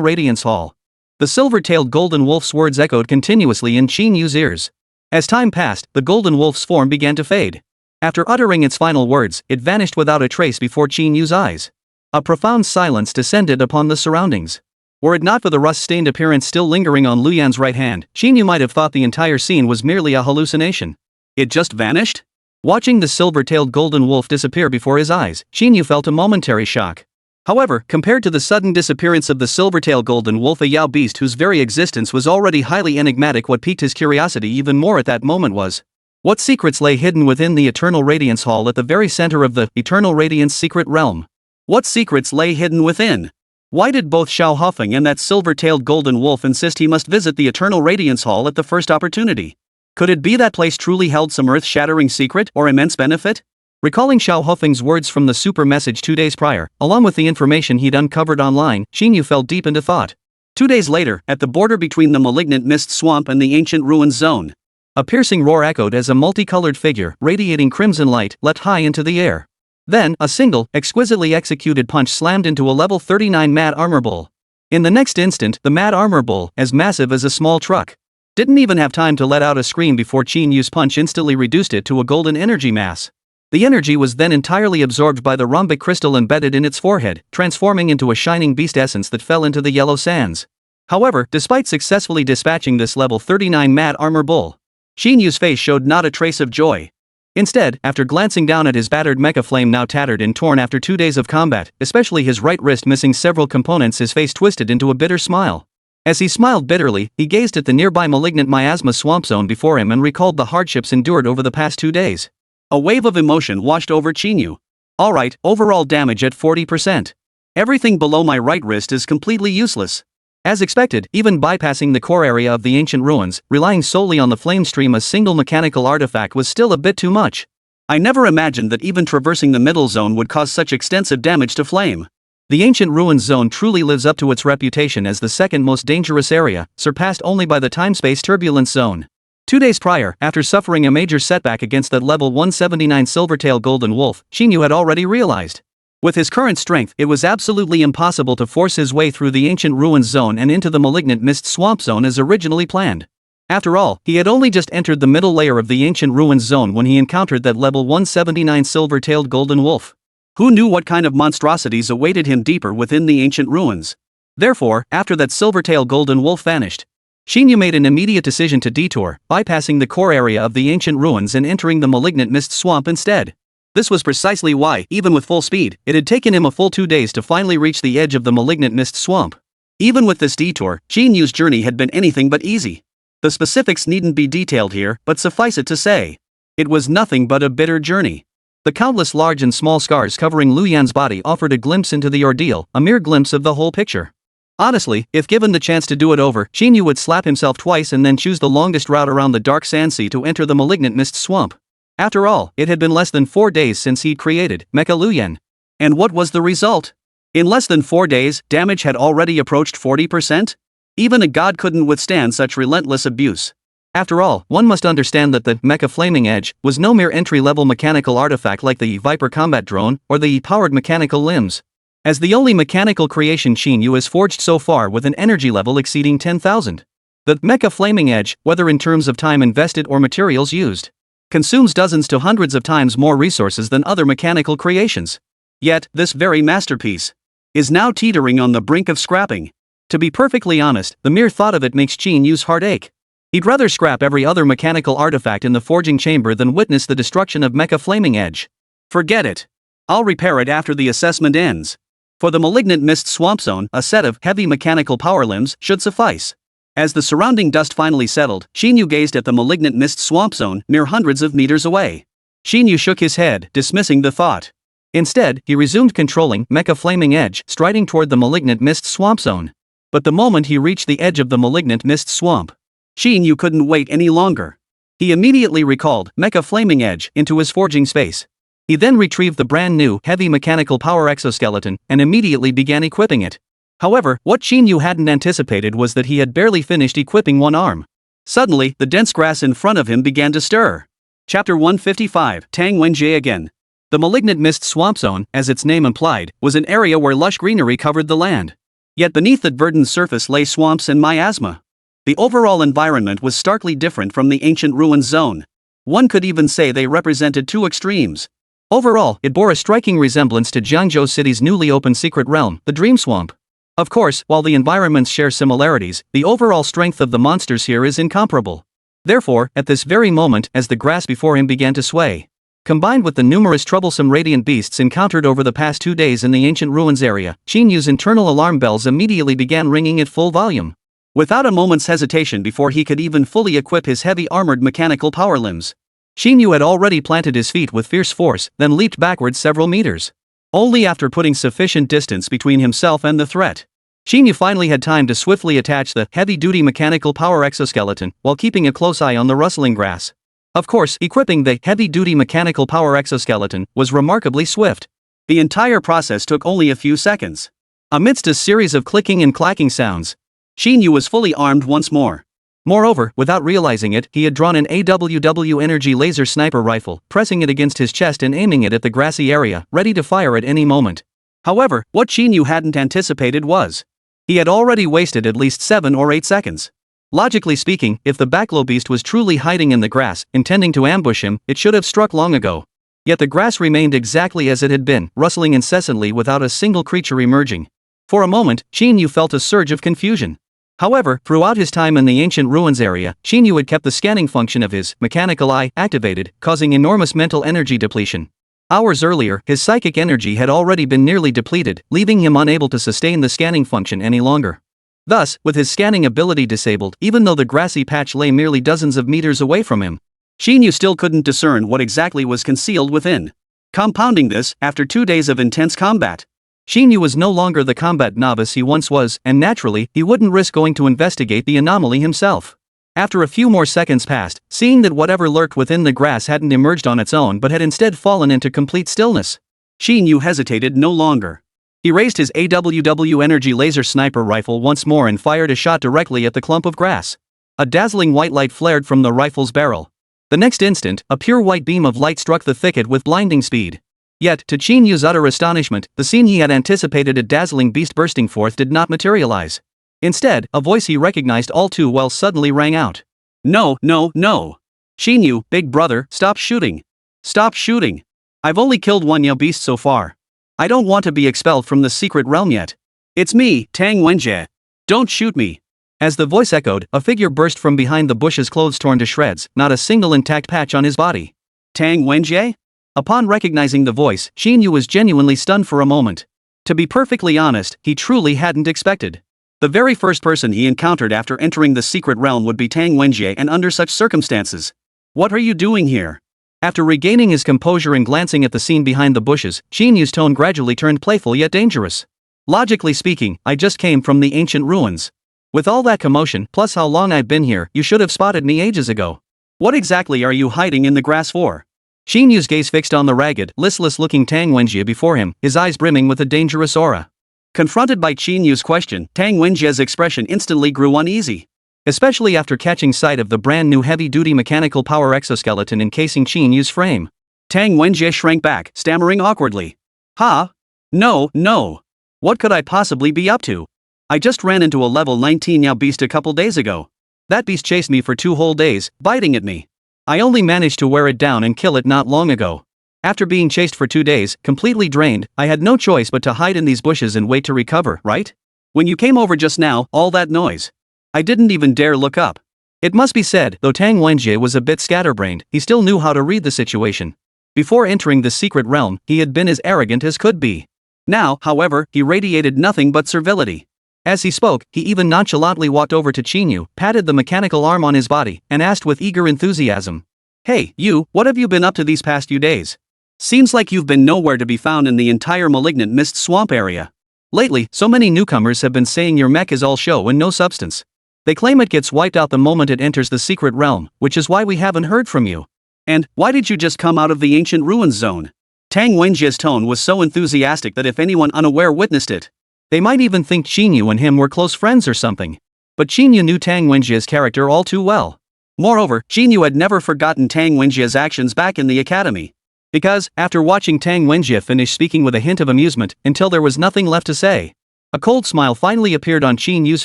Radiance Hall." The silver-tailed golden wolf's words echoed continuously in Qín Yǔ's ears. As time passed, the golden wolf's form began to fade. After uttering its final words, it vanished without a trace before Qín Yǔ's eyes. A profound silence descended upon the surroundings. Were it not for the rust-stained appearance still lingering on Luyan's right hand, Qín Yǔ might have thought the entire scene was merely a hallucination. It just vanished? Watching the silver-tailed golden wolf disappear before his eyes, Qín Yǔ felt a momentary shock. However, compared to the sudden disappearance of the silver-tailed golden wolf, a Yao beast whose very existence was already highly enigmatic, what piqued his curiosity even more at that moment was, what secrets lay hidden within the Eternal Radiance Hall at the very center of the Eternal Radiance secret realm? What secrets lay hidden within? Why did both Xiao Hofeng and that silver-tailed golden wolf insist he must visit the Eternal Radiance Hall at the first opportunity? Could it be that place truly held some earth-shattering secret or immense benefit? Recalling Xiao Hofeng's words from the super message 2 days prior, along with the information he'd uncovered online, Qín Yǔ fell deep into thought. 2 days later, at the border between the Malignant Mist Swamp and the Ancient Ruins Zone, a piercing roar echoed as a multicolored figure, radiating crimson light, leapt high into the air. Then, a single, exquisitely executed punch slammed into a level 39 Mad Armor Bull. In the next instant, the Mad Armor Bull, as massive as a small truck, didn't even have time to let out a scream before Qín Yǔ's punch instantly reduced it to a golden energy mass. The energy was then entirely absorbed by the rhombic crystal embedded in its forehead, transforming into a shining beast essence that fell into the yellow sands. However, despite successfully dispatching this level 39 Mad Armor Bull, Qín Yǔ's face showed not a trace of joy. Instead, after glancing down at his battered mecha flame now tattered and torn after 2 days of combat, especially his right wrist missing several components, his face twisted into a bitter smile. As he smiled bitterly, he gazed at the nearby malignant miasma swamp zone before him and recalled the hardships endured over the past 2 days. A wave of emotion washed over Qín Yǔ. "Alright, overall damage at 40%. Everything below my right wrist is completely useless." As expected, even bypassing the core area of the ancient ruins, relying solely on the flame stream, a single mechanical artifact was still a bit too much. I never imagined that even traversing the middle zone would cause such extensive damage to flame. The ancient ruins zone truly lives up to its reputation as the second most dangerous area, surpassed only by the time-space turbulence zone. 2 days prior, after suffering a major setback against that level 179 Silvertail Golden Wolf, Qín Yǔ had already realized. With his current strength, it was absolutely impossible to force his way through the ancient ruins zone and into the malignant mist swamp zone as originally planned. After all, he had only just entered the middle layer of the ancient ruins zone when he encountered that level 179 silver-tailed golden wolf. Who knew what kind of monstrosities awaited him deeper within the ancient ruins? Therefore, after that silver-tailed golden wolf vanished, Qín Yǔ made an immediate decision to detour, bypassing the core area of the ancient ruins and entering the malignant mist swamp instead. This was precisely why, even with full speed, it had taken him a full 2 days to finally reach the edge of the malignant mist swamp. Even with this detour, Qín Yǔ's journey had been anything but easy. The specifics needn't be detailed here, but suffice it to say, it was nothing but a bitter journey. The countless large and small scars covering Lu Yan's body offered a glimpse into the ordeal, a mere glimpse of the whole picture. Honestly, if given the chance to do it over, Qín Yǔ would slap himself twice and then choose the longest route around the dark sand sea to enter the malignant mist swamp. After all, it had been less than 4 days since he'd created Mecha Lu Yan. And what was the result? In less than 4 days, damage had already approached 40%? Even a god couldn't withstand such relentless abuse. After all, one must understand that the Mecha Flaming Edge was no mere entry-level mechanical artifact like the Viper combat drone or the powered mechanical limbs. As the only mechanical creation Qín Yǔ has forged so far with an energy level exceeding 10,000. The Mecha Flaming Edge, whether in terms of time invested or materials used, consumes dozens to hundreds of times more resources than other mechanical creations. Yet, this very masterpiece is now teetering on the brink of scrapping. To be perfectly honest, the mere thought of it makes Qín Yǔ's heart ache. He'd rather scrap every other mechanical artifact in the forging chamber than witness the destruction of Mecha Flaming Edge. Forget it. I'll repair it after the assessment ends. For the malignant mist swamp zone, a set of heavy mechanical power limbs should suffice. As the surrounding dust finally settled, Qín Yǔ gazed at the malignant mist swamp zone mere hundreds of meters away. Qín Yǔ shook his head, dismissing the thought. Instead, he resumed controlling Mecha Flaming Edge, striding toward the malignant mist swamp zone. But the moment he reached the edge of the malignant mist swamp, Qín Yǔ couldn't wait any longer. He immediately recalled Mecha Flaming Edge into his forging space. He then retrieved the brand new heavy mechanical power exoskeleton and immediately began equipping it. However, what Qín Yǔ hadn't anticipated was that he had barely finished equipping one arm. Suddenly, the dense grass in front of him began to stir. Chapter 155, Tang Wenjie again. The malignant mist swamp zone, as its name implied, was an area where lush greenery covered the land. Yet beneath that verdant surface lay swamps and miasma. The overall environment was starkly different from the ancient ruins zone. One could even say they represented two extremes. Overall, it bore a striking resemblance to Jiangzhou City's newly opened secret realm, the Dream Swamp. Of course, while the environments share similarities, the overall strength of the monsters here is incomparable. Therefore, at this very moment, as the grass before him began to sway, combined with the numerous troublesome radiant beasts encountered over the past 2 days in the ancient ruins area, Qín Yǔ's internal alarm bells immediately began ringing at full volume. Without a moment's hesitation before he could even fully equip his heavy armored mechanical power limbs, Qín Yǔ had already planted his feet with fierce force, then leaped backwards several meters. Only after putting sufficient distance between himself and the threat, Qín Yǔ finally had time to swiftly attach the heavy-duty mechanical power exoskeleton while keeping a close eye on the rustling grass. Of course, equipping the heavy-duty mechanical power exoskeleton was remarkably swift. The entire process took only a few seconds. Amidst a series of clicking and clacking sounds, Qín Yǔ was fully armed once more. Moreover, without realizing it, he had drawn an AWW energy laser sniper rifle, pressing it against his chest and aiming it at the grassy area, ready to fire at any moment. However, what Qín Yǔ hadn't anticipated was, he had already wasted at least 7 or 8 seconds. Logically speaking, if the backlow beast was truly hiding in the grass, intending to ambush him, it should have struck long ago. Yet the grass remained exactly as it had been, rustling incessantly without a single creature emerging. For a moment, Qín Yǔ felt a surge of confusion. However, throughout his time in the ancient ruins area, Qín Yǔ had kept the scanning function of his mechanical eye activated, causing enormous mental energy depletion. Hours earlier, his psychic energy had already been nearly depleted, leaving him unable to sustain the scanning function any longer. Thus, with his scanning ability disabled, even though the grassy patch lay merely dozens of meters away from him, Qín Yǔ still couldn't discern what exactly was concealed within. Compounding this, after 2 days of intense combat, Qín Yǔ was no longer the combat novice he once was, and naturally, he wouldn't risk going to investigate the anomaly himself. After a few more seconds passed, seeing that whatever lurked within the grass hadn't emerged on its own but had instead fallen into complete stillness, Qín Yǔ hesitated no longer. He raised his AWW energy laser sniper rifle once more and fired a shot directly at the clump of grass. A dazzling white light flared from the rifle's barrel. The next instant, a pure white beam of light struck the thicket with blinding speed. Yet, to Qín Yú's utter astonishment, the scene he had anticipated, a dazzling beast bursting forth, did not materialize. Instead, a voice he recognized all too well suddenly rang out. No, no, no. Qín Yǔ, big brother, stop shooting. Stop shooting. I've only killed one Yao beast so far. I don't want to be expelled from the secret realm yet. It's me, Tang Wenjie. Don't shoot me. As the voice echoed, a figure burst from behind the bushes, clothes torn to shreds, not a single intact patch on his body. Tang Wenjie? Upon recognizing the voice, Qín Yǔ was genuinely stunned for a moment. To be perfectly honest, he truly hadn't expected. The very first person he encountered after entering the secret realm would be Tang Wenjie, and under such circumstances. What are you doing here? After regaining his composure and glancing at the scene behind the bushes, Qín Yú's tone gradually turned playful yet dangerous. Logically speaking, I just came from the ancient ruins. With all that commotion, plus how long I've been here, you should have spotted me ages ago. What exactly are you hiding in the grass for? Qín Yú's gaze fixed on the ragged, listless-looking Tang Wenjie before him, his eyes brimming with a dangerous aura. Confronted by Qín Yú's question, Tang Wenjie's expression instantly grew uneasy. Especially after catching sight of the brand new heavy-duty mechanical power exoskeleton encasing Qín Yú's frame. Tang Wenjie shrank back, stammering awkwardly. Ha? No, no. What could I possibly be up to? I just ran into a level 19 Yao beast a couple days ago. That beast chased me for 2 whole days, biting at me. I only managed to wear it down and kill it not long ago. After being chased for 2 days, completely drained, I had no choice but to hide in these bushes and wait to recover, right? When you came over just now, all that noise. I didn't even dare look up. It must be said, though Tang Wenjie was a bit scatterbrained, he still knew how to read the situation. Before entering the secret realm, he had been as arrogant as could be. Now, however, he radiated nothing but servility. As he spoke, he even nonchalantly walked over to Qín Yǔ, patted the mechanical arm on his body, and asked with eager enthusiasm. Hey, you, what have you been up to these past few days? Seems like you've been nowhere to be found in the entire malignant mist swamp area. Lately, so many newcomers have been saying your mech is all show and no substance. They claim it gets wiped out the moment it enters the secret realm, which is why we haven't heard from you. And, why did you just come out of the ancient ruins zone? Tang Wenjie's tone was so enthusiastic that if anyone unaware witnessed it, they might even think Qín Yǔ and him were close friends or something. But Qín Yǔ knew Tang Wenjie's character all too well. Moreover, Qín Yǔ had never forgotten Tang Wenjie's actions back in the academy. Because, after watching Tang Wenjie finish speaking with a hint of amusement, until there was nothing left to say, a cold smile finally appeared on Qín Yú's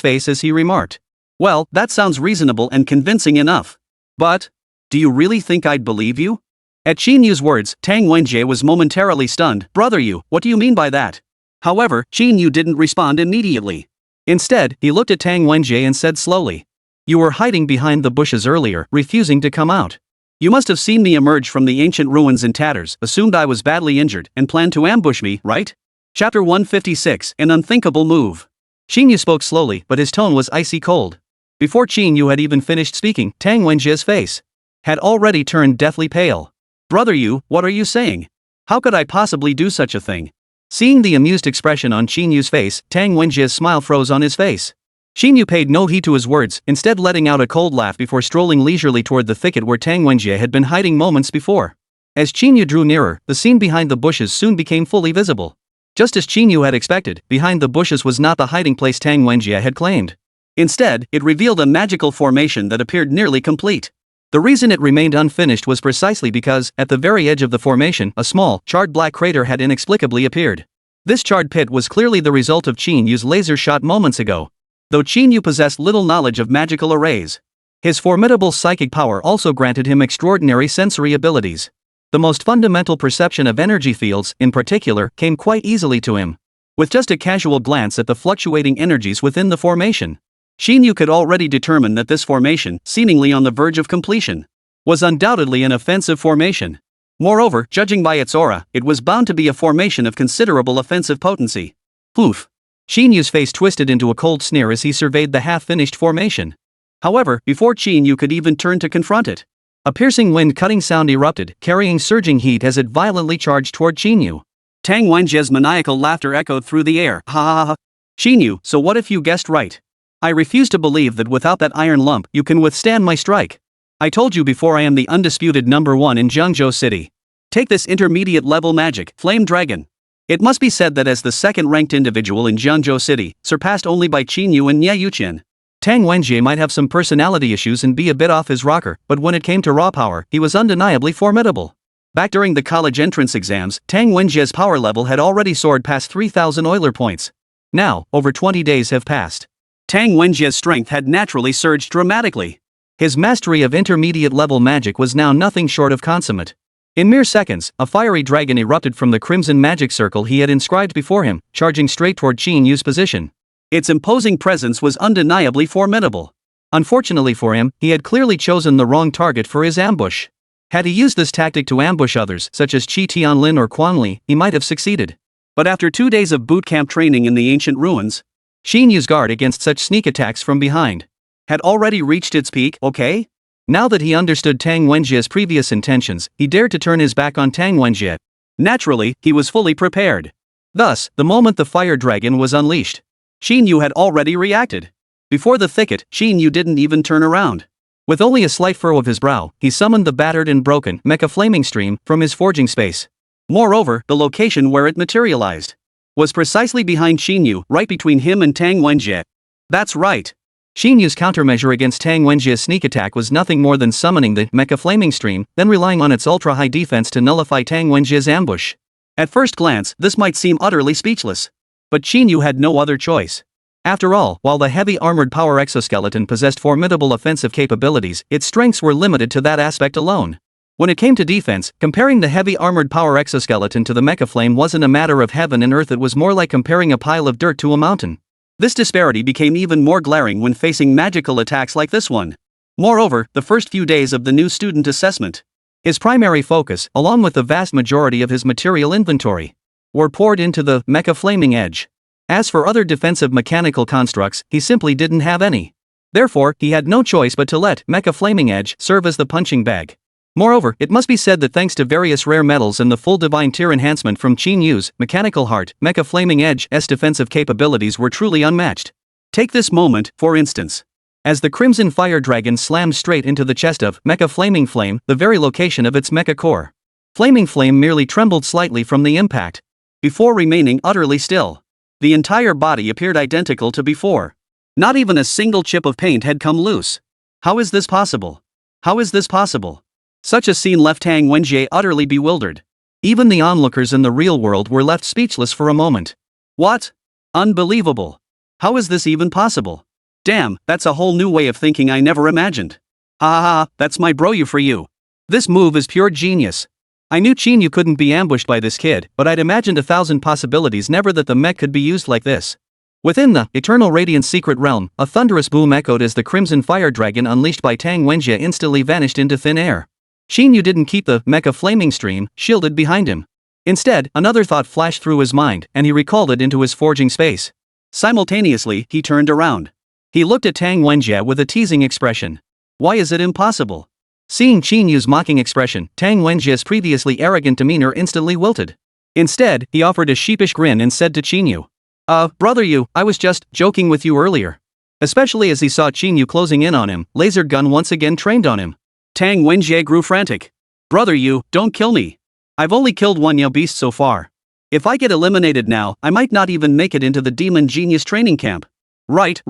face as he remarked. Well, that sounds reasonable and convincing enough. But, do you really think I'd believe you? At Qín Yú's words, Tang Wenjie was momentarily stunned. Brother Yǔ, what do you mean by that? However, Qín Yǔ didn't respond immediately. Instead, he looked at Tang Wenjie and said slowly. You were hiding behind the bushes earlier, refusing to come out. You must have seen me emerge from the ancient ruins in tatters, assumed I was badly injured, and planned to ambush me, right? Chapter 156, An Unthinkable Move. Qín Yǔ spoke slowly, but his tone was icy cold. Before Qín Yǔ had even finished speaking, Tang Wenjie's face had already turned deathly pale. Brother Yǔ, what are you saying? How could I possibly do such a thing? Seeing the amused expression on Qín Yú's face, Tang Wenjie's smile froze on his face. Qín Yǔ paid no heed to his words, instead letting out a cold laugh before strolling leisurely toward the thicket where Tang Wenjie had been hiding moments before. As Qín Yǔ drew nearer, the scene behind the bushes soon became fully visible. Just as Qín Yǔ had expected, behind the bushes was not the hiding place Tang Wenjie had claimed. Instead, it revealed a magical formation that appeared nearly complete. The reason it remained unfinished was precisely because, at the very edge of the formation, a small, charred black crater had inexplicably appeared. This charred pit was clearly the result of Qín Yú's laser shot moments ago. Though Qín Yǔ possessed little knowledge of magical arrays, his formidable psychic power also granted him extraordinary sensory abilities. The most fundamental perception of energy fields, in particular, came quite easily to him. With just a casual glance at the fluctuating energies within the formation, Qín Yǔ could already determine that this formation, seemingly on the verge of completion, was undoubtedly an offensive formation. Moreover, judging by its aura, it was bound to be a formation of considerable offensive potency. Oof. Qín Yú's face twisted into a cold sneer as he surveyed the half-finished formation. However, before Qín Yǔ could even turn to confront it, a piercing wind-cutting sound erupted, carrying surging heat as it violently charged toward Qín Yǔ. Tang Wenjie's maniacal laughter echoed through the air. Ha ha ha. Qín Yǔ, so what if you guessed right? I refuse to believe that without that iron lump, you can withstand my strike. I told you before, I am the undisputed #1 in Jiangzhou City. Take this intermediate-level magic, Flame Dragon. It must be said that as the second-ranked individual in Jiangzhou City, surpassed only by Qín Yǔ and Niè Yǔqiān, Tang Wenjie might have some personality issues and be a bit off his rocker, but when it came to raw power, he was undeniably formidable. Back during the college entrance exams, Tang Wenjie's power level had already soared past 3,000 Euler points. Now, over 20 days have passed. Tang Wenjie's strength had naturally surged dramatically. His mastery of intermediate-level magic was now nothing short of consummate. In mere seconds, a fiery dragon erupted from the crimson magic circle he had inscribed before him, charging straight toward Qín Yǔ's position. Its imposing presence was undeniably formidable. Unfortunately for him, he had clearly chosen the wrong target for his ambush. Had he used this tactic to ambush others, such as Qi Tianlin or Quan Li, he might have succeeded. But after 2 days of boot camp training in the ancient ruins, Qín Yǔ's guard against such sneak attacks from behind had already reached its peak. Okay? Now that he understood Tang Wenjie's previous intentions, he dared to turn his back on Tang Wenjie. Naturally, he was fully prepared. Thus, the moment the fire dragon was unleashed, Qín Yǔ had already reacted. Before the thicket, Qín Yǔ didn't even turn around. With only a slight furrow of his brow, he summoned the battered and broken mecha flaming stream from his forging space. Moreover, the location where it materialized was precisely behind Qín Yǔ, right between him and Tang Wenjie. That's right. Qín Yǔ's countermeasure against Tang Wenjie's sneak attack was nothing more than summoning the mecha flaming stream, then relying on its ultra-high defense to nullify Tang Wenjie's ambush. At first glance, this might seem utterly speechless. But Qín Yǔ had no other choice. After all, while the heavy armored power exoskeleton possessed formidable offensive capabilities, its strengths were limited to that aspect alone. When it came to defense, comparing the heavy armored power exoskeleton to the mecha flame wasn't a matter of heaven and earth, it was more like comparing a pile of dirt to a mountain. This disparity became even more glaring when facing magical attacks like this one. Moreover, the first few days of the new student assessment, his primary focus, along with the vast majority of his material inventory, were poured into the mecha flaming edge. As for other defensive mechanical constructs, he simply didn't have any. Therefore, he had no choice but to let mecha flaming edge serve as the punching bag. Moreover, it must be said that thanks to various rare metals and the full divine tier enhancement from Qín Yǔ's mechanical heart, mecha flaming edge's defensive capabilities were truly unmatched. Take this moment, for instance. As the crimson fire dragon slammed straight into the chest of mecha flaming flame, the very location of its mecha core, flaming flame merely trembled slightly from the impact, before remaining utterly still. The entire body appeared identical to before. Not even a single chip of paint had come loose. How is this possible? How is this possible? Such a scene left Tang Wenjie utterly bewildered. Even the onlookers in the real world were left speechless for a moment. What? Unbelievable. How is this even possible? Damn, that's a whole new way of thinking I never imagined. Ha, that's my bro for you. This move is pure genius. I knew Qín Yǔ couldn't be ambushed by this kid, but I'd imagined 1,000 possibilities never that the mech could be used like this. Within the Eternal Radiance secret realm, a thunderous boom echoed as the crimson fire dragon unleashed by Tang Wenjie instantly vanished into thin air. Qín Yǔ didn't keep the mecha flaming stream shielded behind him. Instead, another thought flashed through his mind, and he recalled it into his forging space. Simultaneously, he turned around. He looked at Tang Wenjie with a teasing expression. Why is it impossible? Seeing Qín Yǔ's mocking expression, Tang Wenjie's previously arrogant demeanor instantly wilted. Instead, he offered a sheepish grin and said to Qín Yǔ, brother Yǔ, I was just joking with you earlier. Especially as he saw Qín Yǔ closing in on him, laser gun once again trained on him. Tang Wenjie grew frantic. Brother Yǔ, don't kill me. I've only killed one Yao beast so far. If I get eliminated now, I might not even make it into the demon genius training camp. Right.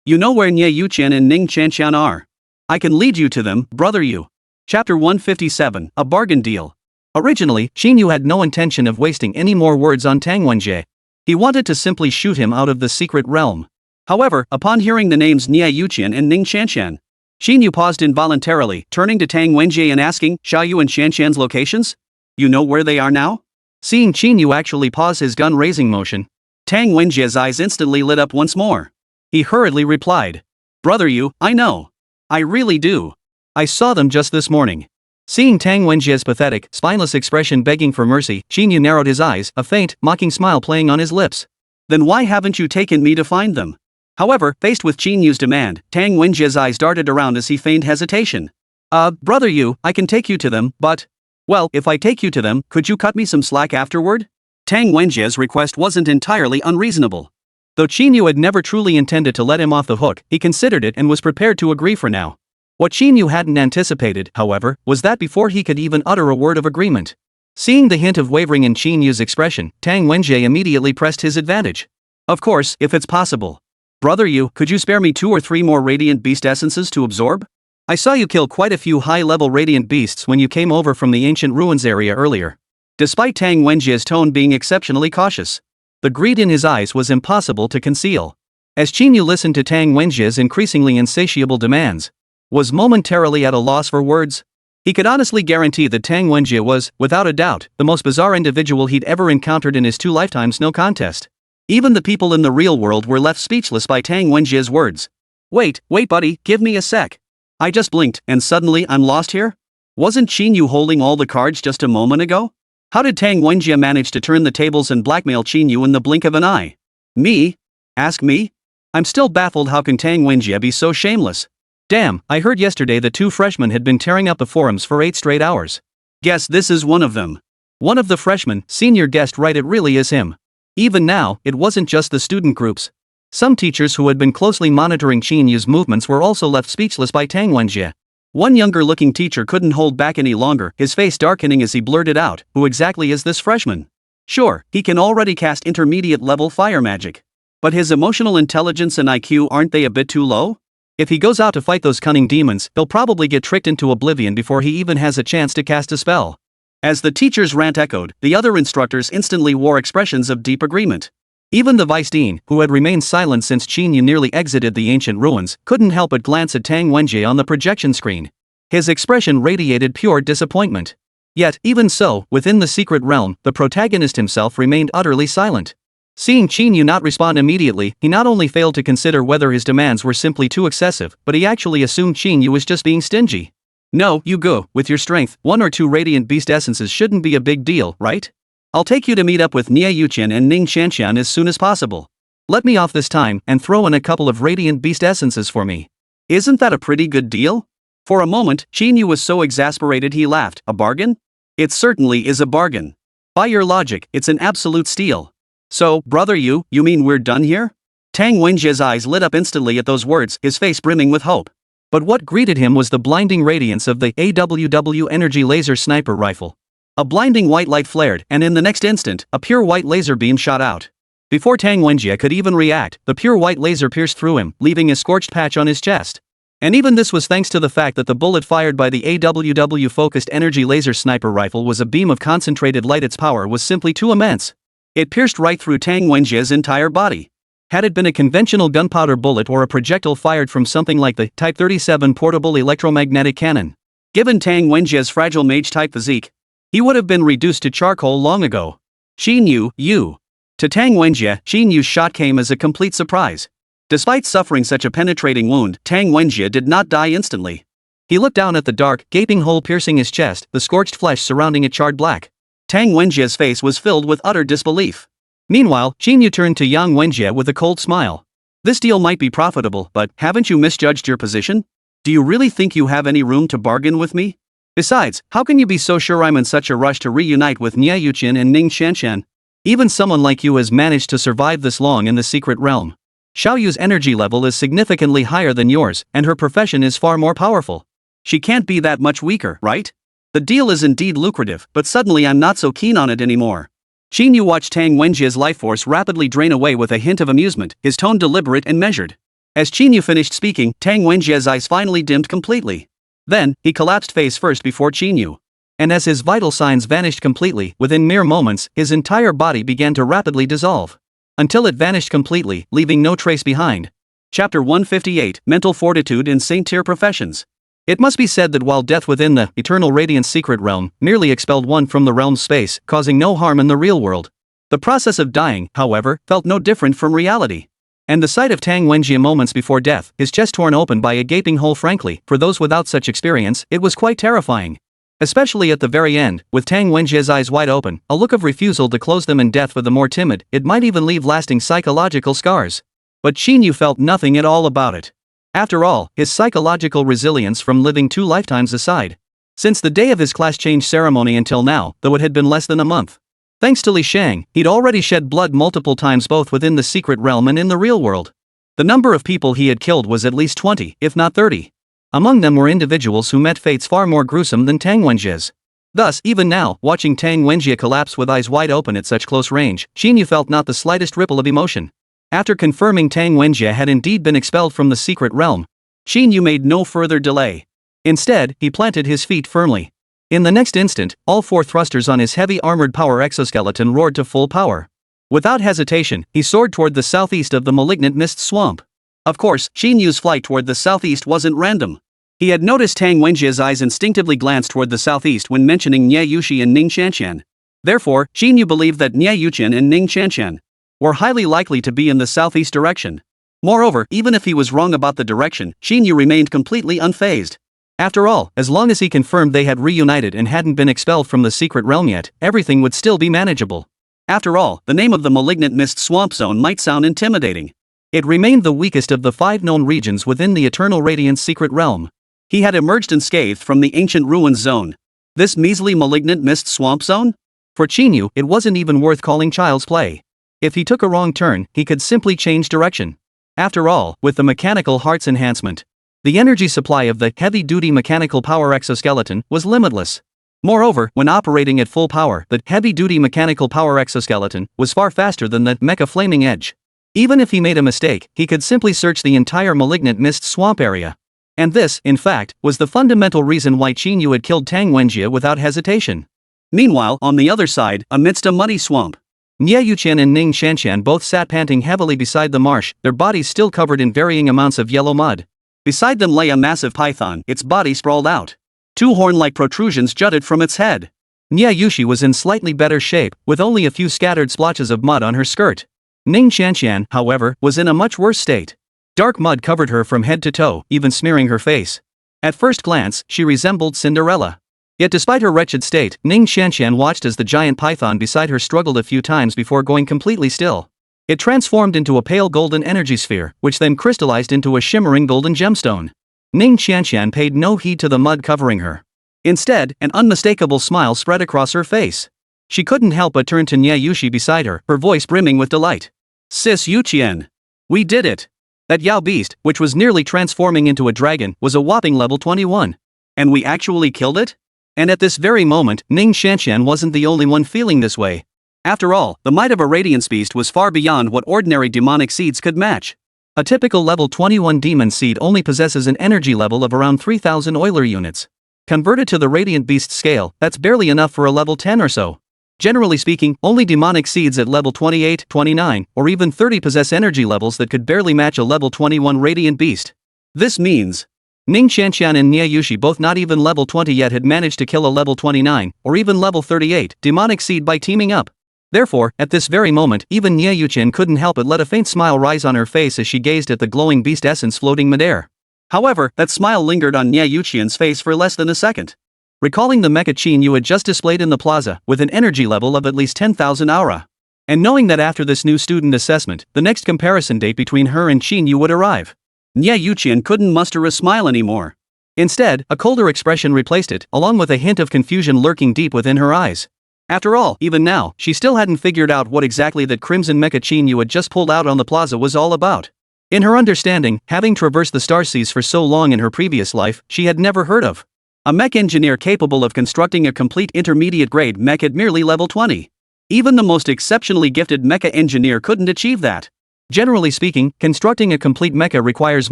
You know where Niè Yǔqiān and Ning Qianqian are. I can lead you to them, brother Yǔ. Chapter 157, A Bargain Deal. Originally, Qín Yǔ had no intention of wasting any more words on Tang Wenjie. He wanted to simply shoot him out of the secret realm. However, upon hearing the names Niè Yǔqiān and Ning Qianqian, Qín Yǔ paused involuntarily, turning to Tang Wenjie and asking, Xiaoyu and Qianqian's locations? You know where they are now? Seeing Qín Yǔ actually pause his gun-raising motion, Tang Wenjie's eyes instantly lit up once more. He hurriedly replied, Brother Yǔ, I know. I really do. I saw them just this morning. Seeing Tang Wenjie's pathetic, spineless expression begging for mercy, Qín Yǔ narrowed his eyes, a faint, mocking smile playing on his lips. Then why haven't you taken me to find them? However, faced with Qín Yǔ's demand, Tang Wenjie's eyes darted around as he feigned hesitation. Brother Yǔ, I can take you to them, but... Well, if I take you to them, could you cut me some slack afterward? Tang Wenjie's request wasn't entirely unreasonable. Though Qín Yǔ had never truly intended to let him off the hook, he considered it and was prepared to agree for now. What Qín Yǔ hadn't anticipated, however, was that before he could even utter a word of agreement. Seeing the hint of wavering in Qín Yǔ's expression, Tang Wenjie immediately pressed his advantage. Of course, if it's possible. Brother Yǔ, could you spare me 2 or 3 more radiant beast essences to absorb? I saw you kill quite a few high-level radiant beasts when you came over from the ancient ruins area earlier. Despite Tang Wenjie's tone being exceptionally cautious, the greed in his eyes was impossible to conceal. As Qín Yǔ listened to Tang Wenjie's increasingly insatiable demands, was momentarily at a loss for words. He could honestly guarantee that Tang Wenjie was, without a doubt, the most bizarre individual he'd ever encountered in his 2 lifetimes. No contest. Even the people in the real world were left speechless by Tang Wenjie's words. Wait, buddy, give me a sec. I just blinked, and suddenly I'm lost here? Wasn't Qín Yǔ holding all the cards just a moment ago? How did Tang Wenjie manage to turn the tables and blackmail Qín Yǔ in the blink of an eye? Me? Ask me? I'm still baffled. How can Tang Wenjie be so shameless? Damn, I heard yesterday the 2 freshmen had been tearing up the forums for 8 straight hours. Guess this is one of them. One of the freshmen, senior guessed right, it really is him. Even now, it wasn't just the student groups. Some teachers who had been closely monitoring Qín Yǔ's movements were also left speechless by Tang Wenjie. One younger-looking teacher couldn't hold back any longer, his face darkening as he blurted out, "Who exactly is this freshman? Sure, he can already cast intermediate-level fire magic. But his emotional intelligence and IQ, aren't they a bit too low? If he goes out to fight those cunning demons, he'll probably get tricked into oblivion before he even has a chance to cast a spell." As the teacher's rant echoed, the other instructors instantly wore expressions of deep agreement. Even the vice dean, who had remained silent since Qín Yǔ nearly exited the ancient ruins, couldn't help but glance at Tang Wenjie on the projection screen. His expression radiated pure disappointment. Yet, even so, within the secret realm, the protagonist himself remained utterly silent. Seeing Qín Yǔ not respond immediately, he not only failed to consider whether his demands were simply too excessive, but he actually assumed Qín Yǔ was just being stingy. No, you go, with your strength, 1 or 2 radiant beast essences shouldn't be a big deal, right? I'll take you to meet up with Niè Yǔqiān and Ning Qianqian as soon as possible. Let me off this time and throw in a couple of radiant beast essences for me. Isn't that a pretty good deal? For a moment, Qín Yǔ was so exasperated he laughed. A bargain? It certainly is a bargain. By your logic, it's an absolute steal. So, brother you mean we're done here? Tang Wenjie's eyes lit up instantly at those words, his face brimming with hope. But what greeted him was the blinding radiance of the AWW energy laser sniper rifle. A blinding white light flared, and in the next instant, a pure white laser beam shot out. Before Tang Wenjie could even react, the pure white laser pierced through him, leaving a scorched patch on his chest. And even this was thanks to the fact that the bullet fired by the AWW-focused energy laser sniper rifle was a beam of concentrated light. Its power was simply too immense. It pierced right through Tang Wenjie's entire body. Had it been a conventional gunpowder bullet or a projectile fired from something like the Type 37 portable electromagnetic cannon, given Tang Wenjie's fragile mage-type physique, he would have been reduced to charcoal long ago. Qín Yǔ. To Tang Wenjie, Qín Yǔ's shot came as a complete surprise. Despite suffering such a penetrating wound, Tang Wenjie did not die instantly. He looked down at the dark, gaping hole piercing his chest, the scorched flesh surrounding it charred black. Tang Wenjie's face was filled with utter disbelief. Meanwhile, Qín Yǔ turned to Yang Wenjie with a cold smile. This deal might be profitable, but haven't you misjudged your position? Do you really think you have any room to bargain with me? Besides, how can you be so sure I'm in such a rush to reunite with Niè Yǔqiān and Ning Qianqian? Even someone like you has managed to survive this long in the secret realm. Xiao Yu's energy level is significantly higher than yours, and her profession is far more powerful. She can't be that much weaker, right? The deal is indeed lucrative, but suddenly I'm not so keen on it anymore. Qín Yǔ watched Tang Wenjie's life force rapidly drain away with a hint of amusement, his tone deliberate and measured. As Qín Yǔ finished speaking, Tang Wenjie's eyes finally dimmed completely. Then, he collapsed face first before Qín Yǔ. And as his vital signs vanished completely, within mere moments, his entire body began to rapidly dissolve. Until it vanished completely, leaving no trace behind. Chapter 158, Mental Fortitude in Saint-Tier Professions. It must be said that while death within the Eternal Radiance secret realm merely expelled one from the realm's space, causing no harm in the real world, the process of dying, however, felt no different from reality. And the sight of Tang Wenjie moments before death, his chest torn open by a gaping hole, frankly, for those without such experience, it was quite terrifying. Especially at the very end, with Tang Wenjie's eyes wide open, a look of refusal to close them, and death for the more timid, it might even leave lasting psychological scars. But Qín Yǔ felt nothing at all about it. After all, his psychological resilience from living 2 lifetimes aside. Since the day of his class change ceremony until now, though it had been less than a month. Thanks to Li Shang, he'd already shed blood multiple times both within the secret realm and in the real world. The number of people he had killed was at least 20, if not 30. Among them were individuals who met fates far more gruesome than Tang Wenjie's. Thus, even now, watching Tang Wenjie collapse with eyes wide open at such close range, Qín Yǔ felt not the slightest ripple of emotion. After confirming Tang Wenjie had indeed been expelled from the secret realm, Qín Yǔ made no further delay. Instead, he planted his feet firmly. In the next instant, all 4 thrusters on his heavy armored power exoskeleton roared to full power. Without hesitation, he soared toward the southeast of the malignant mist swamp. Of course, Qín Yǔ's flight toward the southeast wasn't random. He had noticed Tang Wenjie's eyes instinctively glance toward the southeast when mentioning Niè Yǔqiān and Ning Qianqian. Therefore, Qín Yǔ believed that Niè Yǔqiān and Ning Qianqian were highly likely to be in the southeast direction. Moreover, even if he was wrong about the direction, Qín Yǔ remained completely unfazed. After all, as long as he confirmed they had reunited and hadn't been expelled from the secret realm yet, everything would still be manageable. After all, the name of the malignant mist swamp zone might sound intimidating. It remained the weakest of the 5 known regions within the Eternal Radiance secret realm. He had emerged unscathed from the ancient ruins zone. This measly malignant mist swamp zone? For Qín Yǔ, it wasn't even worth calling child's play. If he took a wrong turn, he could simply change direction. After all, with the mechanical heart's enhancement, the energy supply of the heavy-duty mechanical power exoskeleton was limitless. Moreover, when operating at full power, the heavy-duty mechanical power exoskeleton was far faster than the mecha flaming edge. Even if he made a mistake, he could simply search the entire malignant mist swamp area. And this, in fact, was the fundamental reason why Qín Yǔ had killed Tang Wenjie without hesitation. Meanwhile, on the other side, amidst a muddy swamp, Niè Yǔqiān and Ning Qianqian both sat panting heavily beside the marsh, their bodies still covered in varying amounts of yellow mud. Beside them lay a massive python, its body sprawled out. 2 horn-like protrusions jutted from its head. Niè Yǔqiān was in slightly better shape, with only a few scattered splotches of mud on her skirt. Ning Qianqian, however, was in a much worse state. Dark mud covered her from head to toe, even smearing her face. At first glance, she resembled Cinderella. Yet despite her wretched state, Ning Qianqian watched as the giant python beside her struggled a few times before going completely still. It transformed into a pale golden energy sphere, which then crystallized into a shimmering golden gemstone. Ning Qianqian paid no heed to the mud covering her. Instead, an unmistakable smile spread across her face. She couldn't help but turn to Niè Yǔqiān beside her, her voice brimming with delight. "Sis Yǔqiān. We did it!" That Yao beast, which was nearly transforming into a dragon, was a whopping level 21. And we actually killed it? And at this very moment, Ning Qianqian wasn't the only one feeling this way. After all, the might of a radiance beast was far beyond what ordinary demonic seeds could match. A typical level 21 demon seed only possesses an energy level of around 3,000 Euler units. Converted to the radiant beast scale, that's barely enough for a level 10 or so. Generally speaking, only demonic seeds at level 28, 29, or even 30 possess energy levels that could barely match a level 21 radiant beast. This means Ning Qianqian and Niè Yǔqiān, both not even level 20 yet, had managed to kill a level 29, or even level 38, demonic seed by teaming up. Therefore, at this very moment, even Niè Yǔqiān couldn't help but let a faint smile rise on her face as she gazed at the glowing beast essence floating midair. However, that smile lingered on Niè Yǔqiān's face for less than a second. Recalling the mecha Qín Yǔ had just displayed in the plaza, with an energy level of at least 10,000 aura. And knowing that after this new student assessment, the next comparison date between her and Qín Yǔ would arrive, Niè Yǔqiān couldn't muster a smile anymore. Instead, a colder expression replaced it, along with a hint of confusion lurking deep within her eyes. After all, even now, she still hadn't figured out what exactly that crimson mecha Qín Yǔ had just pulled out on the plaza was all about. In her understanding, having traversed the starseas for so long in her previous life, she had never heard of a mech engineer capable of constructing a complete intermediate-grade mech at merely level 20. Even the most exceptionally gifted mecha engineer couldn't achieve that. Generally speaking, constructing a complete mecha requires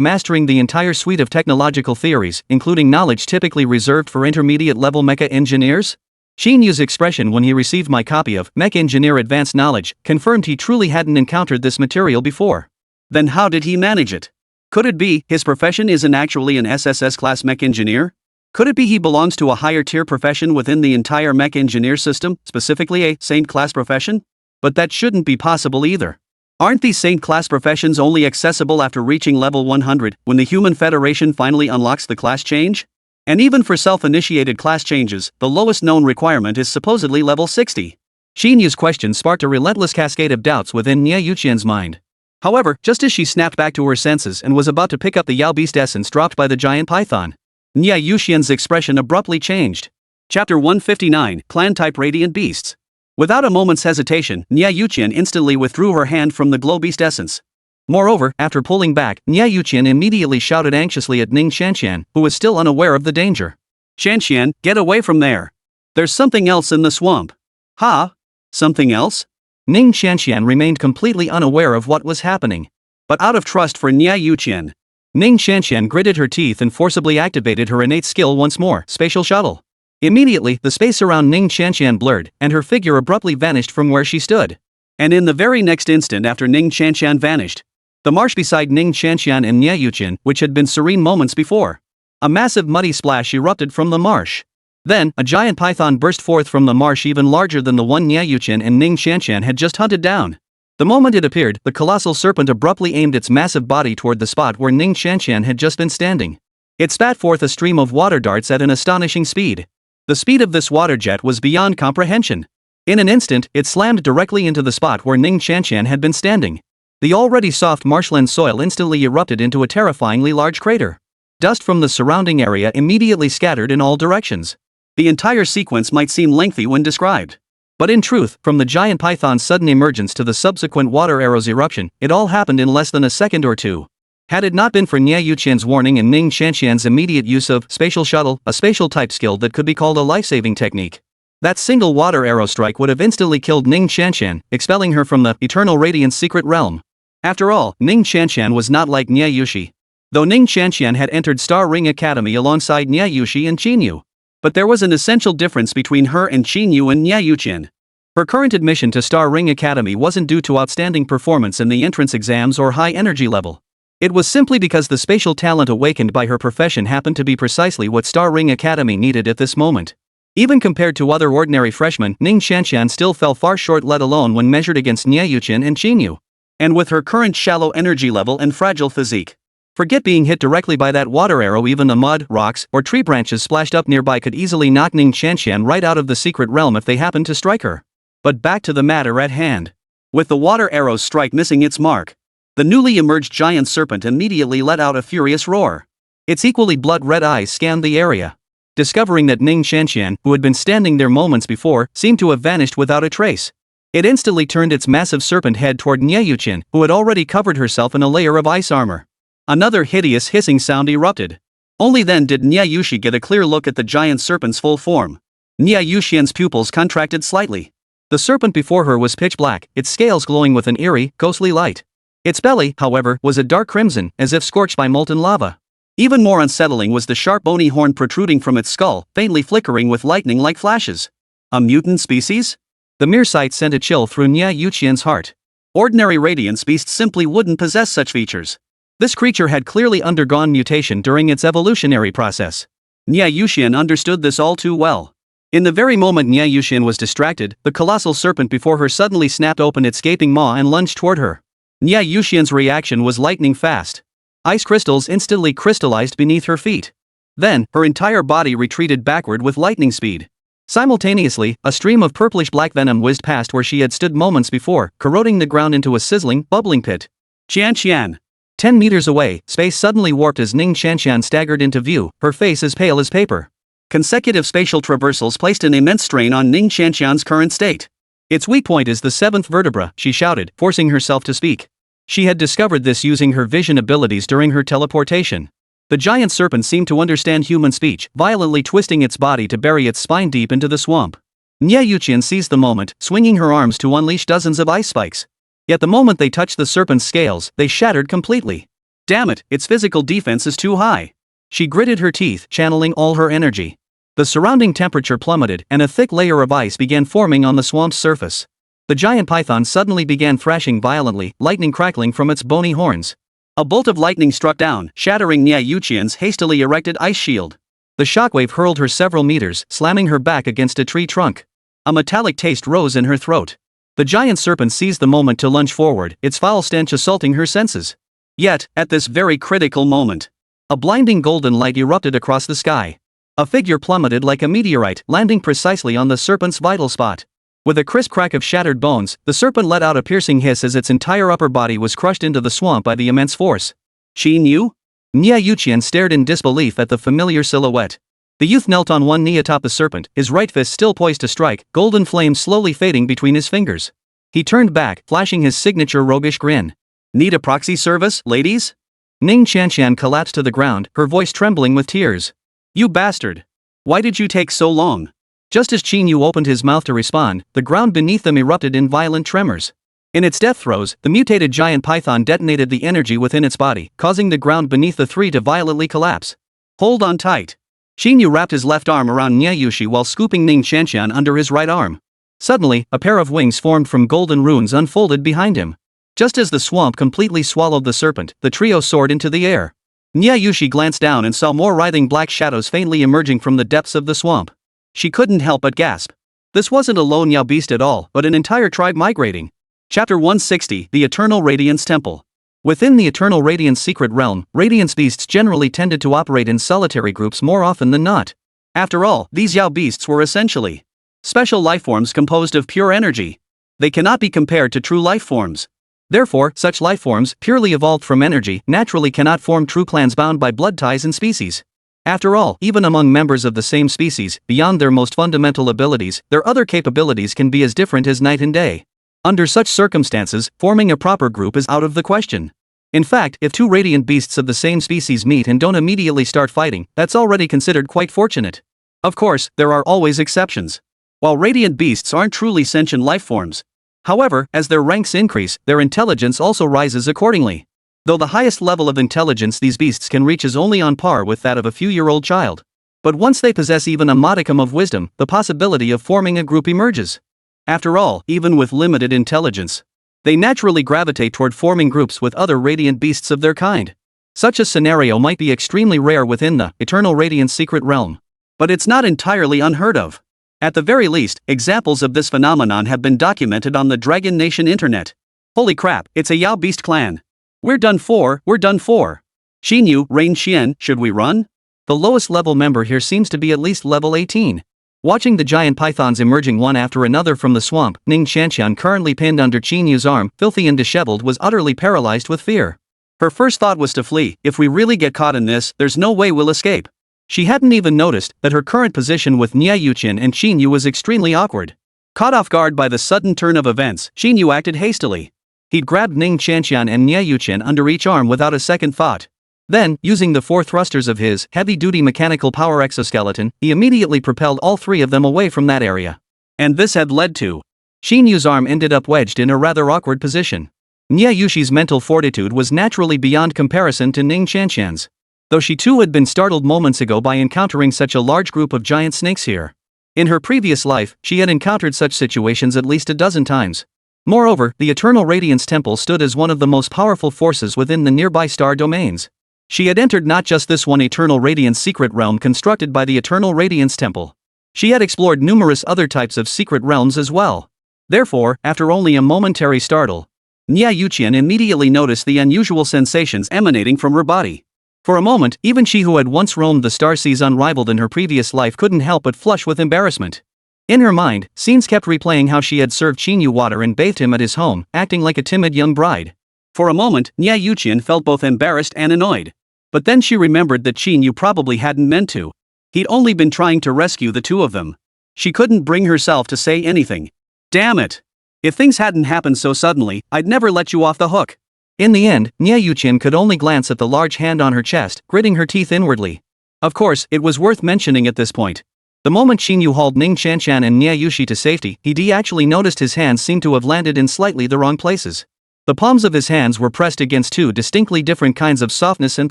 mastering the entire suite of technological theories, including knowledge typically reserved for intermediate-level mecha engineers. Qín Yǔ's expression when he received my copy of Mech Engineer Advanced Knowledge confirmed he truly hadn't encountered this material before. Then how did he manage it? Could it be his profession isn't actually an SSS-class mech engineer? Could it be he belongs to a higher-tier profession within the entire mech engineer system, specifically a Saint-class profession? But that shouldn't be possible either. Aren't these Saint-class professions only accessible after reaching level 100, when the Human Federation finally unlocks the class change? And even for self-initiated class changes, the lowest known requirement is supposedly level 60. Qín Yǔ's question sparked a relentless cascade of doubts within Niè Yǔqiān's mind. However, just as she snapped back to her senses and was about to pick up the Yao Beast essence dropped by the giant python, Niè Yǔqiān's expression abruptly changed. Chapter 159, Clan-type Radiant Beasts. Without a moment's hesitation, Niè Yǔqiān instantly withdrew her hand from the glow beast essence. Moreover, after pulling back, Niè Yǔqiān immediately shouted anxiously at Ning Qianqian, who was still unaware of the danger. "Qianqian, get away from there. There's something else in the swamp." "Huh? Something else?" Ning Qianqian remained completely unaware of what was happening. But out of trust for Niè Yǔqiān, Ning Qianqian gritted her teeth and forcibly activated her innate skill once more, spatial shuttle. Immediately, the space around Ning Qianqian blurred, and her figure abruptly vanished from where she stood. And in the very next instant after Ning Qianqian vanished, the marsh beside Ning Qianqian and Niè Yǔqiān, which had been serene moments before, a massive muddy splash erupted from the marsh. Then, a giant python burst forth from the marsh even larger than the one Niè Yǔqiān and Ning Qianqian had just hunted down. The moment it appeared, the colossal serpent abruptly aimed its massive body toward the spot where Ning Qianqian had just been standing. It spat forth a stream of water darts at an astonishing speed. The speed of this water jet was beyond comprehension. In an instant, it slammed directly into the spot where Ning Qianqian had been standing. The already soft marshland soil instantly erupted into a terrifyingly large crater. Dust from the surrounding area immediately scattered in all directions. The entire sequence might seem lengthy when described. But in truth, from the giant python's sudden emergence to the subsequent water arrow's eruption, it all happened in less than a second or two. Had it not been for Niè Yǔqiān's warning and Ning Qianqian's immediate use of spatial shuttle, a spatial type skill that could be called a life-saving technique, that single water arrow strike would have instantly killed Ning Qianqian, expelling her from the eternal radiance secret realm. After all, Ning Qianqian was not like Niè Yǔqiān. Though Ning Qianqian had entered Star Ring Academy alongside Niè Yǔqiān and Qín Yǔ, but there was an essential difference between her and Qín Yǔ and Niè Yǔqiān. Her current admission to Star Ring Academy wasn't due to outstanding performance in the entrance exams or high energy level. It was simply because the spatial talent awakened by her profession happened to be precisely what Star Ring Academy needed at this moment. Even compared to other ordinary freshmen, Ning Qianqian still fell far short, let alone when measured against Niè Yǔqiān and Qín Yǔ. And with her current shallow energy level and fragile physique, forget being hit directly by that water arrow. Even the mud, rocks, or tree branches splashed up nearby could easily knock Ning Qianqian right out of the secret realm if they happened to strike her. But back to the matter at hand. With the water arrow's strike missing its mark, the newly emerged giant serpent immediately let out a furious roar. Its equally blood-red eyes scanned the area. Discovering that Ning Qianqian, who had been standing there moments before, seemed to have vanished without a trace, it instantly turned its massive serpent head toward Niè Yǔqiān, who had already covered herself in a layer of ice armor. Another hideous hissing sound erupted. Only then did Niè Yǔqiān get a clear look at the giant serpent's full form. Niè Yǔqiān's pupils contracted slightly. The serpent before her was pitch black, its scales glowing with an eerie, ghostly light. Its belly, however, was a dark crimson, as if scorched by molten lava. Even more unsettling was the sharp bony horn protruding from its skull, faintly flickering with lightning-like flashes. A mutant species? The mere sight sent a chill through Niè Yǔqiān's heart. Ordinary radiance beasts simply wouldn't possess such features. This creature had clearly undergone mutation during its evolutionary process. Niè Yǔqiān understood this all too well. In the very moment Niè Yǔqiān was distracted, the colossal serpent before her suddenly snapped open its gaping maw and lunged toward her. Niè Yǔqiān's reaction was lightning fast. Ice crystals instantly crystallized beneath her feet. Then, her entire body retreated backward with lightning speed. Simultaneously, a stream of purplish-black venom whizzed past where she had stood moments before, corroding the ground into a sizzling, bubbling pit. Qianqian. 10 meters away, space suddenly warped as Ning Qianqian staggered into view, her face as pale as paper. Consecutive spatial traversals placed an immense strain on Ning Qianqian's current state. Its weak point is the seventh vertebra, she shouted, forcing herself to speak. She had discovered this using her vision abilities during her teleportation. The giant serpent seemed to understand human speech, violently twisting its body to bury its spine deep into the swamp. Niè Yǔqiān seized the moment, swinging her arms to unleash dozens of ice spikes. Yet the moment they touched the serpent's scales, they shattered completely. Damn it, its physical defense is too high. She gritted her teeth, channeling all her energy. The surrounding temperature plummeted, and a thick layer of ice began forming on the swamp's surface. The giant python suddenly began thrashing violently, lightning crackling from its bony horns. A bolt of lightning struck down, shattering Niè Yǔqiān's hastily erected ice shield. The shockwave hurled her several meters, slamming her back against a tree trunk. A metallic taste rose in her throat. The giant serpent seized the moment to lunge forward, its foul stench assaulting her senses. Yet, at this very critical moment, a blinding golden light erupted across the sky. A figure plummeted like a meteorite, landing precisely on the serpent's vital spot. With a crisp crack of shattered bones, the serpent let out a piercing hiss as its entire upper body was crushed into the swamp by the immense force. Qín Yǔ? Niè Yǔqiān stared in disbelief at the familiar silhouette. The youth knelt on one knee atop the serpent, his right fist still poised to strike, golden flame slowly fading between his fingers. He turned back, flashing his signature roguish grin. Need a proxy service, ladies? Ning Qianqian collapsed to the ground, her voice trembling with tears. You bastard! Why did you take so long? Just as Qín Yǔ opened his mouth to respond, the ground beneath them erupted in violent tremors. In its death throes, the mutated giant python detonated the energy within its body, causing the ground beneath the three to violently collapse. Hold on tight. Qín Yǔ wrapped his left arm around Niè Yǔqiān while scooping Ning Qianqian under his right arm. Suddenly, a pair of wings formed from golden runes unfolded behind him. Just as the swamp completely swallowed the serpent, the trio soared into the air. Niè Yǔqiān glanced down and saw more writhing black shadows faintly emerging from the depths of the swamp. She couldn't help but gasp. This wasn't a lone Yao beast at all, but an entire tribe migrating. Chapter 160, The Eternal Radiance Temple. Within the Eternal Radiance secret realm, Radiance beasts generally tended to operate in solitary groups more often than not. After all, these Yao beasts were essentially special lifeforms composed of pure energy. They cannot be compared to true lifeforms. Therefore, such lifeforms, purely evolved from energy, naturally cannot form true clans bound by blood ties and species. After all, even among members of the same species, beyond their most fundamental abilities, their other capabilities can be as different as night and day. Under such circumstances, forming a proper group is out of the question. In fact, if two radiant beasts of the same species meet and don't immediately start fighting, that's already considered quite fortunate. Of course, there are always exceptions. While radiant beasts aren't truly sentient lifeforms. However, as their ranks increase, their intelligence also rises accordingly. Though the highest level of intelligence these beasts can reach is only on par with that of a few-year-old child. But once they possess even a modicum of wisdom, the possibility of forming a group emerges. After all, even with limited intelligence, they naturally gravitate toward forming groups with other radiant beasts of their kind. Such a scenario might be extremely rare within the Eternal Radiance secret realm. But it's not entirely unheard of. At the very least, examples of this phenomenon have been documented on the Dragon Nation internet. Holy crap, it's a Yao beast clan. We're done for. Qín Yǔ, Rain Xian, should we run? The lowest level member here seems to be at least level 18. Watching the giant pythons emerging one after another from the swamp, Ning Qianqian, currently pinned under Qín Yǔ's arm, filthy and disheveled, was utterly paralyzed with fear. Her first thought was to flee. If we really get caught in this, there's no way we'll escape. She hadn't even noticed that her current position with Niè Yǔqiān and Qín Yǔ was extremely awkward. Caught off guard by the sudden turn of events, Qín Yǔ acted hastily. He'd grabbed Ning Qianqian and Niè Yǔqiān under each arm without a second thought. Then, using the four thrusters of his heavy-duty mechanical power exoskeleton, he immediately propelled all three of them away from that area. And this had led to Qín Yǔ's arm ended up wedged in a rather awkward position. Niè Yǔqiān's mental fortitude was naturally beyond comparison to Ning Qianqian's, though she too had been startled moments ago by encountering such a large group of giant snakes here. In her previous life, she had encountered such situations at least a dozen times. Moreover, the Eternal Radiance Temple stood as one of the most powerful forces within the nearby star domains. She had entered not just this one Eternal Radiance secret realm constructed by the Eternal Radiance Temple. She had explored numerous other types of secret realms as well. Therefore, after only a momentary startle, Niè Yǔqiān immediately noticed the unusual sensations emanating from her body. For a moment, even she who had once roamed the star seas unrivaled in her previous life couldn't help but flush with embarrassment. In her mind, scenes kept replaying how she had served Qín Yǔ water and bathed him at his home, acting like a timid young bride. For a moment, Niè Yǔqiān felt both embarrassed and annoyed. But then she remembered that Qín Yǔ probably hadn't meant to. He'd only been trying to rescue the two of them. She couldn't bring herself to say anything. Damn it! If things hadn't happened so suddenly, I'd never let you off the hook. In the end, Niè Yǔqiān could only glance at the large hand on her chest, gritting her teeth inwardly. Of course, it was worth mentioning at this point. The moment Qín Yǔ hauled Ning Qianqian and Niè Yǔqiān to safety, he actually noticed his hands seemed to have landed in slightly the wrong places. The palms of his hands were pressed against two distinctly different kinds of softness and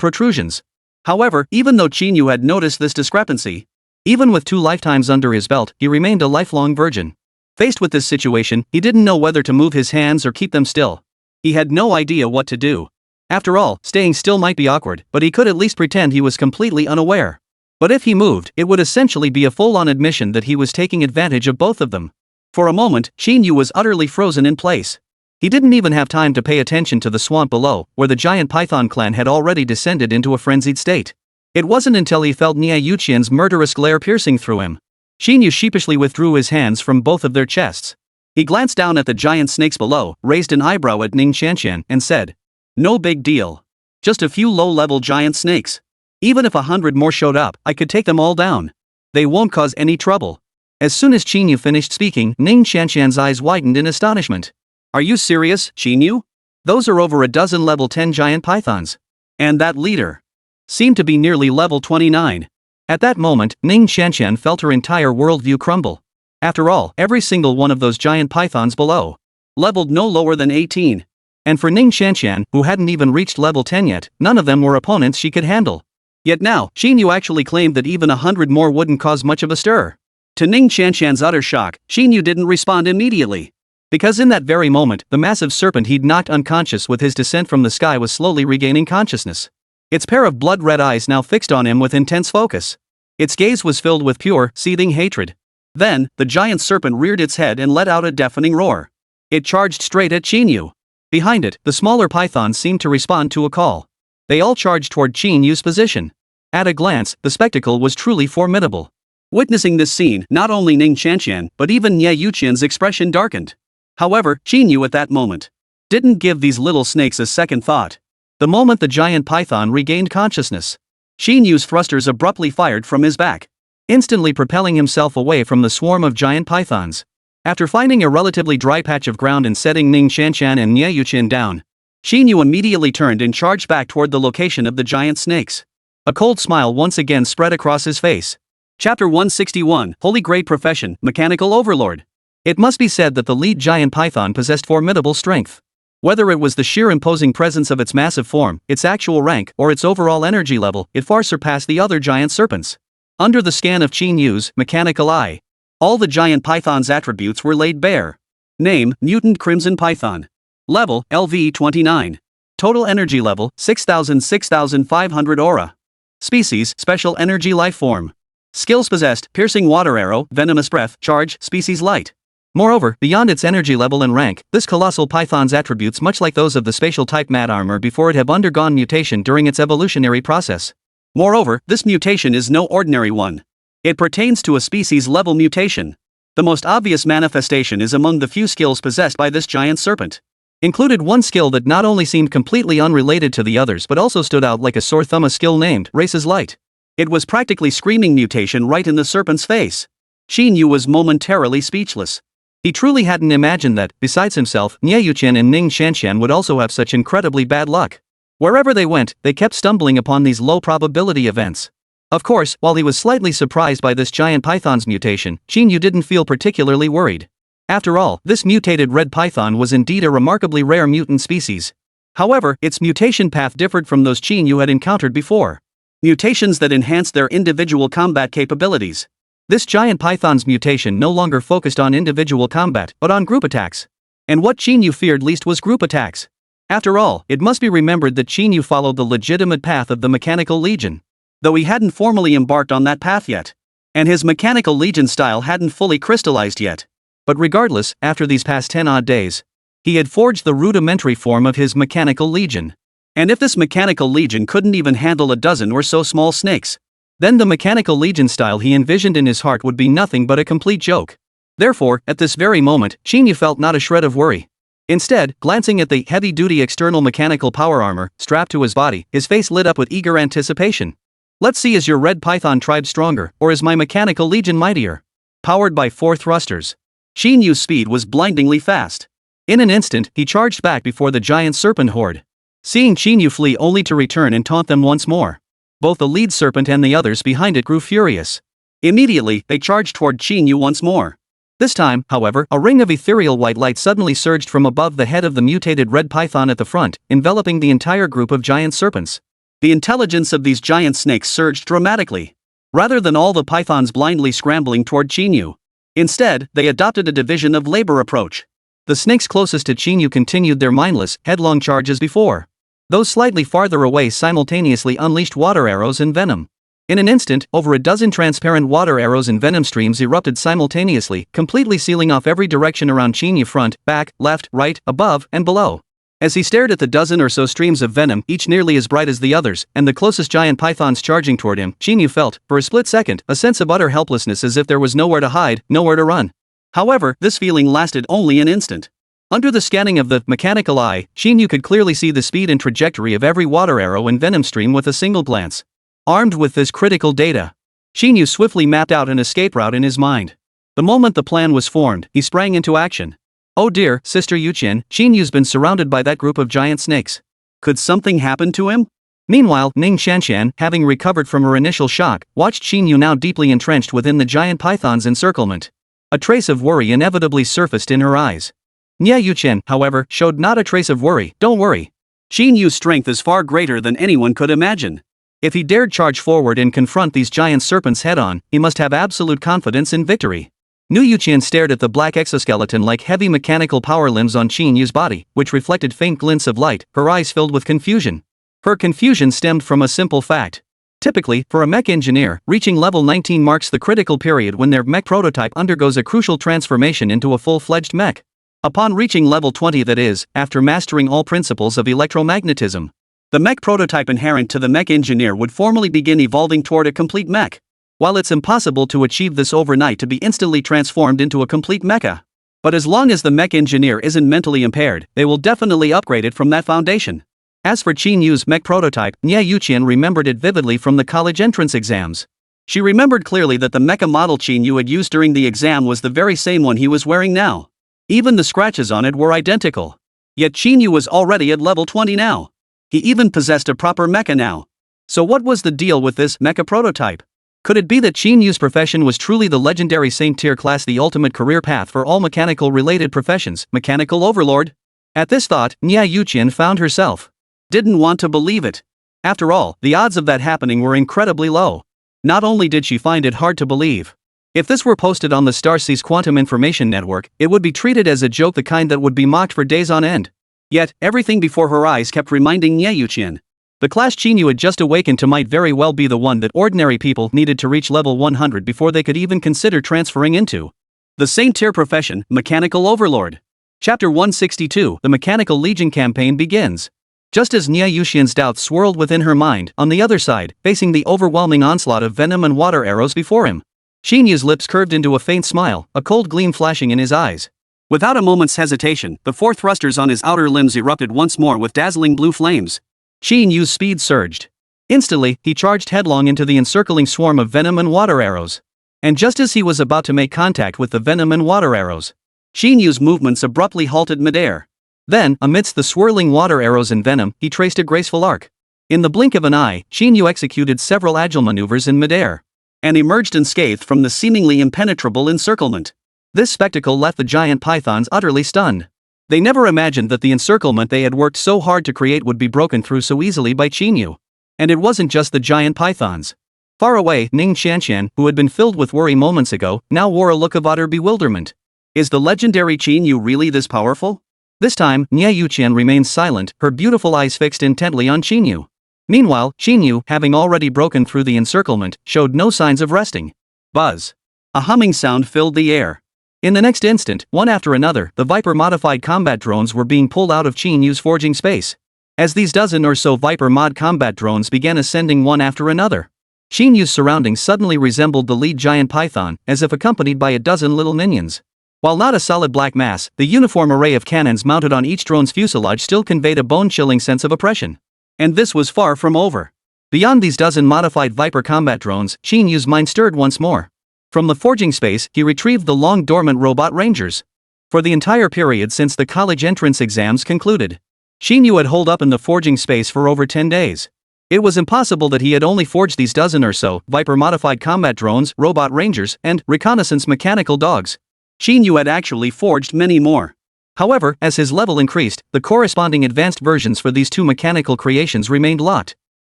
protrusions. However, even though Qín Yǔ had noticed this discrepancy, even with 2 lifetimes under his belt, he remained a lifelong virgin. Faced with this situation, he didn't know whether to move his hands or keep them still. He had no idea what to do. After all, staying still might be awkward, but he could at least pretend he was completely unaware. But if he moved, it would essentially be a full-on admission that he was taking advantage of both of them. For a moment, Qín Yǔ was utterly frozen in place. He didn't even have time to pay attention to the swamp below, where the giant python clan had already descended into a frenzied state. It wasn't until he felt Niè Yǔqiān's murderous glare piercing through him. Qín Yǔ sheepishly withdrew his hands from both of their chests. He glanced down at the giant snakes below, raised an eyebrow at Ning Qianqian, and said, "No big deal. Just a few low-level giant snakes. Even if 100 more showed up, I could take them all down. They won't cause any trouble." As soon as Qín Yǔ finished speaking, Ning Qianqian's eyes widened in astonishment. "Are you serious, Qín Yǔ? Those are over a dozen level 10 giant pythons. And that leader seemed to be nearly level 29. At that moment, Ning Qianqian felt her entire worldview crumble. After all, every single one of those giant pythons below leveled no lower than 18. And for Ning Qianqian, who hadn't even reached level 10 yet, none of them were opponents she could handle. Yet now, Qín Yǔ actually claimed that even 100 more wouldn't cause much of a stir. To Ning Qianqian's utter shock, Qín Yǔ didn't respond immediately. Because in that very moment, the massive serpent he'd knocked unconscious with his descent from the sky was slowly regaining consciousness. Its pair of blood-red eyes now fixed on him with intense focus. Its gaze was filled with pure, seething hatred. Then, the giant serpent reared its head and let out a deafening roar. It charged straight at Qín Yǔ. Behind it, the smaller pythons seemed to respond to a call. They all charged toward Qín Yǔ's position. At a glance, the spectacle was truly formidable. Witnessing this scene, not only Ning Qianqian, but even Niè Yǔqiān's expression darkened. However, Qín Yǔ at that moment didn't give these little snakes a second thought. The moment the giant python regained consciousness, Qín Yǔ's thrusters abruptly fired from his back, instantly propelling himself away from the swarm of giant pythons. After finding a relatively dry patch of ground and setting Ning Qianqian and Niè Yǔqiān down, Qín Yǔ immediately turned and charged back toward the location of the giant snakes. A cold smile once again spread across his face. Chapter 161, Holy Great Profession, Mechanical Overlord. It must be said that the lead giant python possessed formidable strength. Whether it was the sheer imposing presence of its massive form, its actual rank, or its overall energy level, it far surpassed the other giant serpents. Under the scan of Qín Yǔ's mechanical eye, all the giant python's attributes were laid bare. Name, Mutant Crimson Python. Level, LV 29. Total energy level, 6,500 aura. Species, Special Energy Life Form. Skills possessed, Piercing Water Arrow, Venomous Breath, Charge, Species Light. Moreover, beyond its energy level and rank, this colossal python's attributes much like those of the spatial type mat armor before it had undergone mutation during its evolutionary process. Moreover, this mutation is no ordinary one. It pertains to a species-level mutation. The most obvious manifestation is among the few skills possessed by this giant serpent. Included one skill that not only seemed completely unrelated to the others but also stood out like a sore thumb, a skill named Race's Light. It was practically screaming mutation right in the serpent's face. Qín Yǔ was momentarily speechless. He truly hadn't imagined that, besides himself, Niè Yǔqiān and Ning Qianqian would also have such incredibly bad luck. Wherever they went, they kept stumbling upon these low-probability events. Of course, while he was slightly surprised by this giant python's mutation, Qín Yǔ didn't feel particularly worried. After all, this mutated red python was indeed a remarkably rare mutant species. However, its mutation path differed from those Qín Yǔ had encountered before. Mutations that enhanced their individual combat capabilities. This giant python's mutation no longer focused on individual combat, but on group attacks. And what Qín Yǔ feared least was group attacks. After all, it must be remembered that Qín Yǔ followed the legitimate path of the Mechanical Legion, though he hadn't formally embarked on that path yet. And his Mechanical Legion style hadn't fully crystallized yet. But regardless, after these past 10-odd days, he had forged the rudimentary form of his Mechanical Legion. And if this Mechanical Legion couldn't even handle a dozen or so small snakes, then the Mechanical Legion style he envisioned in his heart would be nothing but a complete joke. Therefore, at this very moment, Qín Yǔ felt not a shred of worry. Instead, glancing at the heavy-duty external mechanical power armor strapped to his body, his face lit up with eager anticipation. Let's see, is your red python tribe stronger, or is my Mechanical Legion mightier? Powered by 4 thrusters, Qín Yǔ's speed was blindingly fast. In an instant, he charged back before the giant serpent horde. Seeing Qín Yǔ flee only to return and taunt them once more, both the lead serpent and the others behind it grew furious. Immediately, they charged toward Qín Yǔ once more. This time, however, a ring of ethereal white light suddenly surged from above the head of the mutated red python at the front, enveloping the entire group of giant serpents. The intelligence of these giant snakes surged dramatically. Rather than all the pythons blindly scrambling toward Qín Yǔ, instead, they adopted a division of labor approach. The snakes closest to Qín Yǔ continued their mindless, headlong charge as before. Those slightly farther away simultaneously unleashed water arrows and venom. In an instant, over a dozen transparent water arrows and venom streams erupted simultaneously, completely sealing off every direction around Qín Yǔ: front, back, left, right, above, and below. As he stared at the dozen or so streams of venom, each nearly as bright as the others, and the closest giant pythons charging toward him, Qín Yǔ felt, for a split second, a sense of utter helplessness, as if there was nowhere to hide, nowhere to run. However, this feeling lasted only an instant. Under the scanning of the mechanical eye, Qín Yǔ could clearly see the speed and trajectory of every water arrow and venom stream with a single glance. Armed with this critical data, Qín Yǔ swiftly mapped out an escape route in his mind. The moment the plan was formed, he sprang into action. Oh dear, Sister Yǔqiān, Qín Yǔ's been surrounded by that group of giant snakes. Could something happen to him? Meanwhile, Ning Qianqian, having recovered from her initial shock, watched Qín Yǔ now deeply entrenched within the giant python's encirclement. A trace of worry inevitably surfaced in her eyes. Niè Yǔqiān, however, showed not a trace of worry. Don't worry. Qín Yǔ's strength is far greater than anyone could imagine. If he dared charge forward and confront these giant serpents head-on, he must have absolute confidence in victory. Niè Yǔqiān stared at the black exoskeleton-like heavy mechanical power limbs on Qín Yǔ's body, which reflected faint glints of light, her eyes filled with confusion. Her confusion stemmed from a simple fact. Typically, for a mech engineer, reaching level 19 marks the critical period when their mech prototype undergoes a crucial transformation into a full-fledged mech. Upon reaching level 20, that is, after mastering all principles of electromagnetism, the mech prototype inherent to the mech engineer would formally begin evolving toward a complete mech. While it's impossible to achieve this overnight to be instantly transformed into a complete mecha. But as long as the mech engineer isn't mentally impaired, they will definitely upgrade it from that foundation. As for Qín Yǔ's mech prototype, Niè Yǔqiān remembered it vividly from the college entrance exams. She remembered clearly that the mecha model Qín Yǔ had used during the exam was the very same one he was wearing now. Even the scratches on it were identical. Yet Qín Yǔ was already at level 20 now. He even possessed a proper mecha now. So what was the deal with this mecha prototype? Could it be that Qín Yǔ's profession was truly the legendary Saint Tier class, the ultimate career path for all mechanical-related professions, mechanical overlord? At this thought, Niè Yǔqiān found herself. Didn't want to believe it. After all, the odds of that happening were incredibly low. Not only did she find it hard to believe. If this were posted on the Starseas Quantum Information Network, it would be treated as a joke, the kind that would be mocked for days on end. Yet, everything before her eyes kept reminding Niè Yǔqiān. The class Qín Yǔ had just awakened to might very well be the one that ordinary people needed to reach level 100 before they could even consider transferring into. The Saint Tier profession, Mechanical Overlord. Chapter 162, The Mechanical Legion campaign begins. Just as Niè Yǔqiān's doubts swirled within her mind, on the other side, facing the overwhelming onslaught of venom and water arrows before him, Qín Yǔ's lips curved into a faint smile, a cold gleam flashing in his eyes. Without a moment's hesitation, the four thrusters on his outer limbs erupted once more with dazzling blue flames. Qín Yǔ's speed surged. Instantly, he charged headlong into the encircling swarm of venom and water arrows. And just as he was about to make contact with the venom and water arrows, Qín Yǔ's movements abruptly halted midair. Then, amidst the swirling water arrows and venom, he traced a graceful arc. In the blink of an eye, Qín Yǔ executed several agile maneuvers in midair, and emerged unscathed from the seemingly impenetrable encirclement. This spectacle left the giant pythons utterly stunned. They never imagined that the encirclement they had worked so hard to create would be broken through so easily by Qín Yǔ. And it wasn't just the giant pythons. Far away, Ning Qianqian, who had been filled with worry moments ago, now wore a look of utter bewilderment. Is the legendary Qín Yǔ really this powerful? This time, Niè Yǔqiān remained silent, her beautiful eyes fixed intently on Qín Yǔ. Meanwhile, Qín Yǔ, having already broken through the encirclement, showed no signs of resting. Buzz. A humming sound filled the air. In the next instant, one after another, the Viper-modified combat drones were being pulled out of Qín Yǔ's forging space. As these dozen or so Viper-mod combat drones began ascending one after another, Qín Yǔ's surroundings suddenly resembled the lead giant python, as if accompanied by a dozen little minions. While not a solid black mass, the uniform array of cannons mounted on each drone's fuselage still conveyed a bone-chilling sense of oppression. And this was far from over. Beyond these dozen modified Viper combat drones, Qín Yǔ's mind stirred once more. From the forging space, he retrieved the long-dormant robot rangers. For the entire period since the college entrance exams concluded, Qín Yǔ had holed up in the forging space for over 10 days. It was impossible that he had only forged these dozen or so Viper-modified combat drones, robot rangers, and reconnaissance mechanical dogs. Qín Yǔ had actually forged many more. However, as his level increased, the corresponding advanced versions for these two mechanical creations remained locked.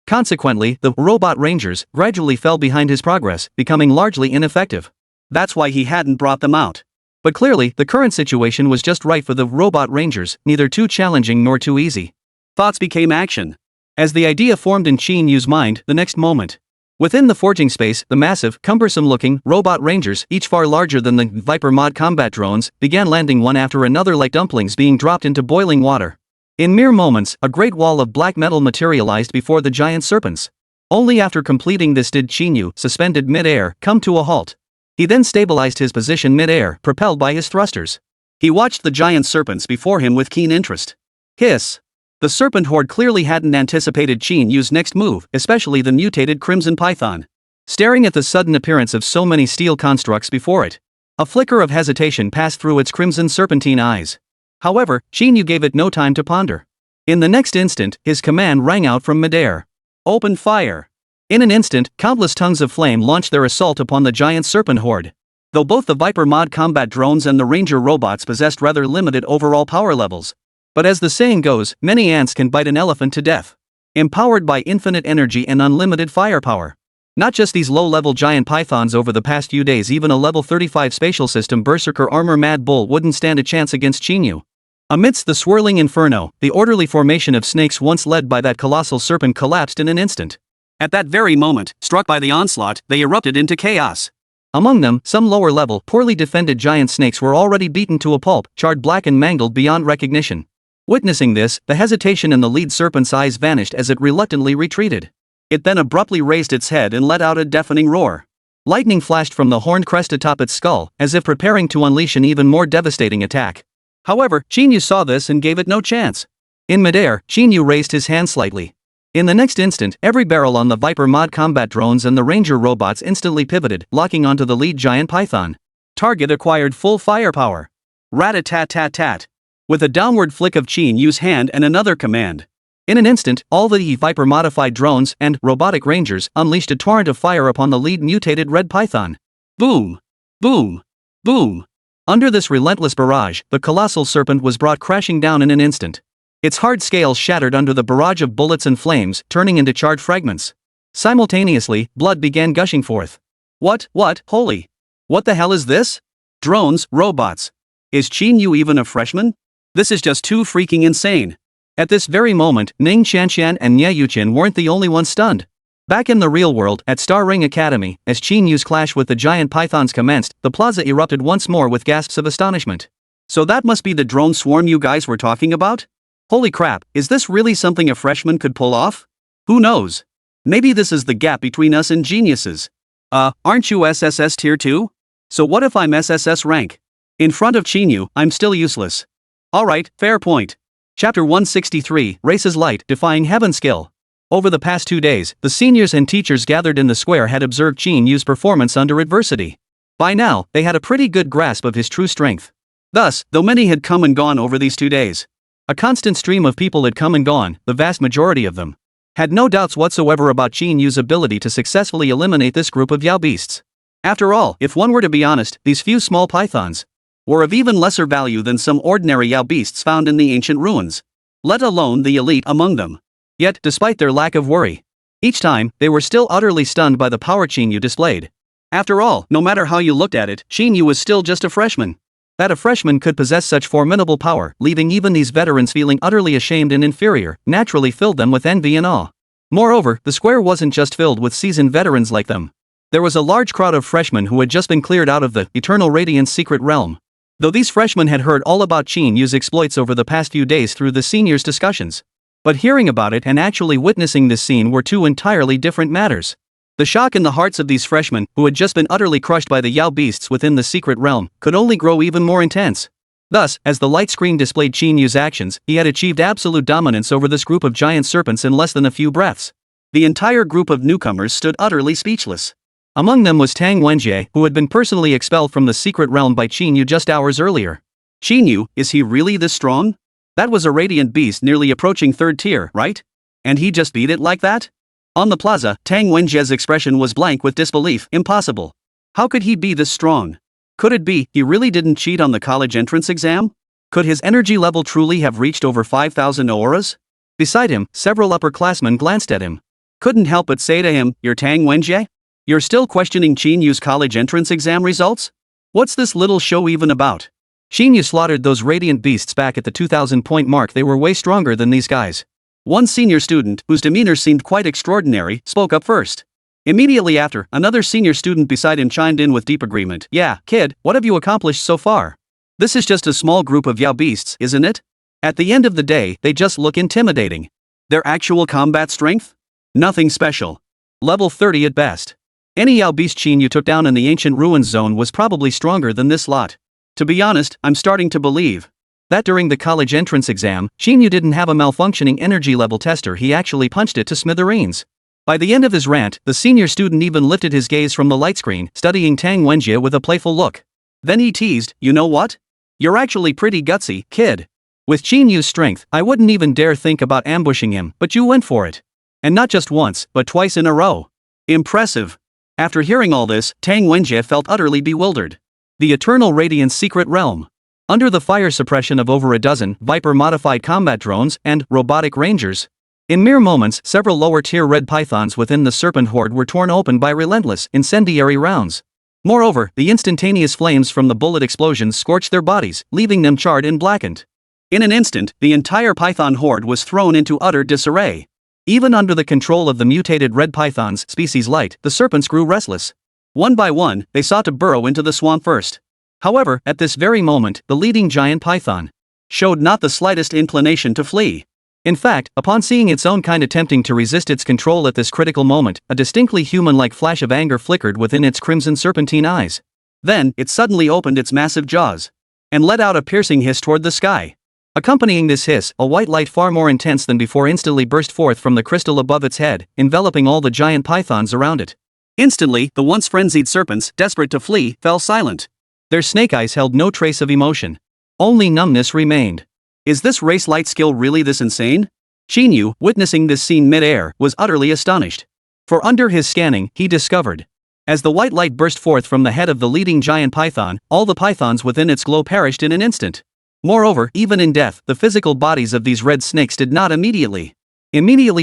Consequently, the robot rangers gradually fell behind his progress, becoming largely ineffective. That's why he hadn't brought them out. But clearly, the current situation was just right for the robot rangers, neither too challenging nor too easy. Thoughts became action. As the idea formed in Qín Yǔ's mind, the next moment, within the forging space, the massive, cumbersome-looking robot rangers, each far larger than the Viper mod combat drones, began landing one after another like dumplings being dropped into boiling water. In mere moments, a great wall of black metal materialized before the giant serpents. Only after completing this did Qín Yǔ, suspended mid-air, come to a halt. He then stabilized his position mid-air, propelled by his thrusters. He watched the giant serpents before him with keen interest. Hiss! The serpent horde clearly hadn't anticipated Qín Yǔ's next move, especially the mutated crimson python. Staring at the sudden appearance of so many steel constructs before it, a flicker of hesitation passed through its crimson serpentine eyes. However, Qín Yǔ gave it no time to ponder. In the next instant, his command rang out from midair. Open fire! In an instant, countless tongues of flame launched their assault upon the giant serpent horde. though both the Viper mod combat drones and the Ranger robots possessed rather limited overall power levels. But as the saying goes, many ants can bite an elephant to death. Empowered by infinite energy and unlimited firepower. Not just these low-level giant pythons over the past few days, even a level 35 spatial system berserker armor Mad Bull wouldn't stand a chance against Qín Yǔ. Amidst the swirling inferno, the orderly formation of snakes once led by that colossal serpent collapsed in an instant. At that very moment, struck by the onslaught, they erupted into chaos. Among them, some lower-level, poorly defended giant snakes were already beaten to a pulp, charred black and mangled beyond recognition. Witnessing this, the hesitation in the lead serpent's eyes vanished as it reluctantly retreated. It then abruptly raised its head and let out a deafening roar. Lightning flashed from the horned crest atop its skull, as if preparing to unleash an even more devastating attack. However, Qín Yǔ saw this and gave it no chance. In midair, Qín Yǔ raised his hand slightly. In the next instant, every barrel on the Viper mod combat drones and the Ranger robots instantly pivoted, locking onto the lead giant python. Target acquired full firepower. Rat-a-tat-tat-tat. With a downward flick of Qín Yǔ's hand and another command. In an instant, all the Viper-modified drones and robotic rangers unleashed a torrent of fire upon the lead mutated red python. Boom! Boom! Boom! Under this relentless barrage, the colossal serpent was brought crashing down in an instant. Its hard scales shattered under the barrage of bullets and flames, turning into charred fragments. Simultaneously, blood began gushing forth. What, holy! What the hell is this? Drones, robots. Is Qín Yǔ even a freshman? This is just too freaking insane. At this very moment, Ning Qianqian and Niè Yǔqiān weren't the only ones stunned. Back in the real world, at Star Ring Academy, as Qín Yǔ's clash with the giant pythons commenced, the plaza erupted once more with gasps of astonishment. So that must be the drone swarm you guys were talking about? Holy crap, is this really something a freshman could pull off? Who knows? Maybe this is the gap between us and geniuses. Aren't you SSS tier 2? So what if I'm SSS rank? In front of Qín Yǔ, I'm still useless. Alright, fair point. Chapter 163, Races Light, Defying Heaven Skill. Over the past 2 days, the seniors and teachers gathered in the square had observed Qín Yǔ's performance under adversity. By now, they had a pretty good grasp of his true strength. Thus, though many had come and gone over these 2 days, a constant stream of people had come and gone, the vast majority of them had no doubts whatsoever about Qín Yǔ's ability to successfully eliminate this group of Yao beasts. After all, if one were to be honest, these few small pythons were of even lesser value than some ordinary Yao beasts found in the ancient ruins, let alone the elite among them. Yet, despite their lack of worry, each time, they were still utterly stunned by the power Qín Yǔ displayed. After all, no matter how you looked at it, Qín Yǔ was still just a freshman. That a freshman could possess such formidable power, leaving even these veterans feeling utterly ashamed and inferior, naturally filled them with envy and awe. Moreover, the square wasn't just filled with seasoned veterans like them. There was a large crowd of freshmen who had just been cleared out of the Eternal Radiance secret realm. Though these freshmen had heard all about Qín Yǔ's exploits over the past few days through the seniors' discussions. But hearing about it and actually witnessing this scene were two entirely different matters. The shock in the hearts of these freshmen, who had just been utterly crushed by the Yao beasts within the secret realm, could only grow even more intense. Thus, as the light screen displayed Qín Yǔ's actions, he had achieved absolute dominance over this group of giant serpents in less than a few breaths. The entire group of newcomers stood utterly speechless. Among them was Tang Wenjie, who had been personally expelled from the secret realm by Qín Yǔ just hours earlier. Qín Yǔ, is he really this strong? That was a radiant beast nearly approaching 3rd tier, right? And he just beat it like that? On the plaza, Tang Wenjie's expression was blank with disbelief. Impossible. How could he be this strong? Could it be he really didn't cheat on the college entrance exam? Could his energy level truly have reached over 5,000 auras? Beside him, several upperclassmen glanced at him. Couldn't help but say to him, "You're Tang Wenjie? You're still questioning Qín Yǔ's college entrance exam results? What's this little show even about?" Qín Yǔ slaughtered those radiant beasts back at the 2,000 point mark. They were way stronger than these guys. One senior student, whose demeanor seemed quite extraordinary, spoke up first. Immediately after, another senior student beside him chimed in with deep agreement. "Yeah, kid, what have you accomplished so far? This is just a small group of Yao beasts, isn't it? At the end of the day, they just look intimidating. Their actual combat strength? Nothing special. Level 30 at best. Any Yao beast Qín Yǔ took down in the ancient ruins zone was probably stronger than this lot. To be honest, I'm starting to believe that during the college entrance exam, Qín Yǔ didn't have a malfunctioning energy level tester, he actually punched it to smithereens." By the end of his rant, the senior student even lifted his gaze from the light screen, studying Tang Wenjie with a playful look. Then he teased, "You know what? You're actually pretty gutsy, kid. With Qín Yǔ's strength, I wouldn't even dare think about ambushing him, but you went for it. And not just once, but twice in a row. Impressive." After hearing all this, Tang Wenjie felt utterly bewildered. The Eternal Radiance Secret Realm. Under the fire suppression of over a dozen Viper-modified combat drones and robotic rangers, in mere moments several lower-tier red pythons within the serpent horde were torn open by relentless, incendiary rounds. Moreover, the instantaneous flames from the bullet explosions scorched their bodies, leaving them charred and blackened. In an instant, the entire python horde was thrown into utter disarray. Even under the control of the mutated red pythons species light, the serpents grew restless. One by one, they sought to burrow into the swamp first. However, at this very moment, the leading giant python showed not the slightest inclination to flee. In fact, upon seeing its own kind attempting to resist its control at this critical moment, a distinctly human-like flash of anger flickered within its crimson serpentine eyes. Then, it suddenly opened its massive jaws and let out a piercing hiss toward the sky. Accompanying this hiss, a white light far more intense than before instantly burst forth from the crystal above its head, enveloping all the giant pythons around it. Instantly, the once frenzied serpents, desperate to flee, fell silent. Their snake eyes held no trace of emotion. Only numbness remained. Is this race light skill really this insane? Qín Yǔ, witnessing this scene mid-air, was utterly astonished. For under his scanning, he discovered, as the white light burst forth from the head of the leading giant python, all the pythons within its glow perished in an instant. Moreover, even in death, the physical bodies of these red snakes did not immediately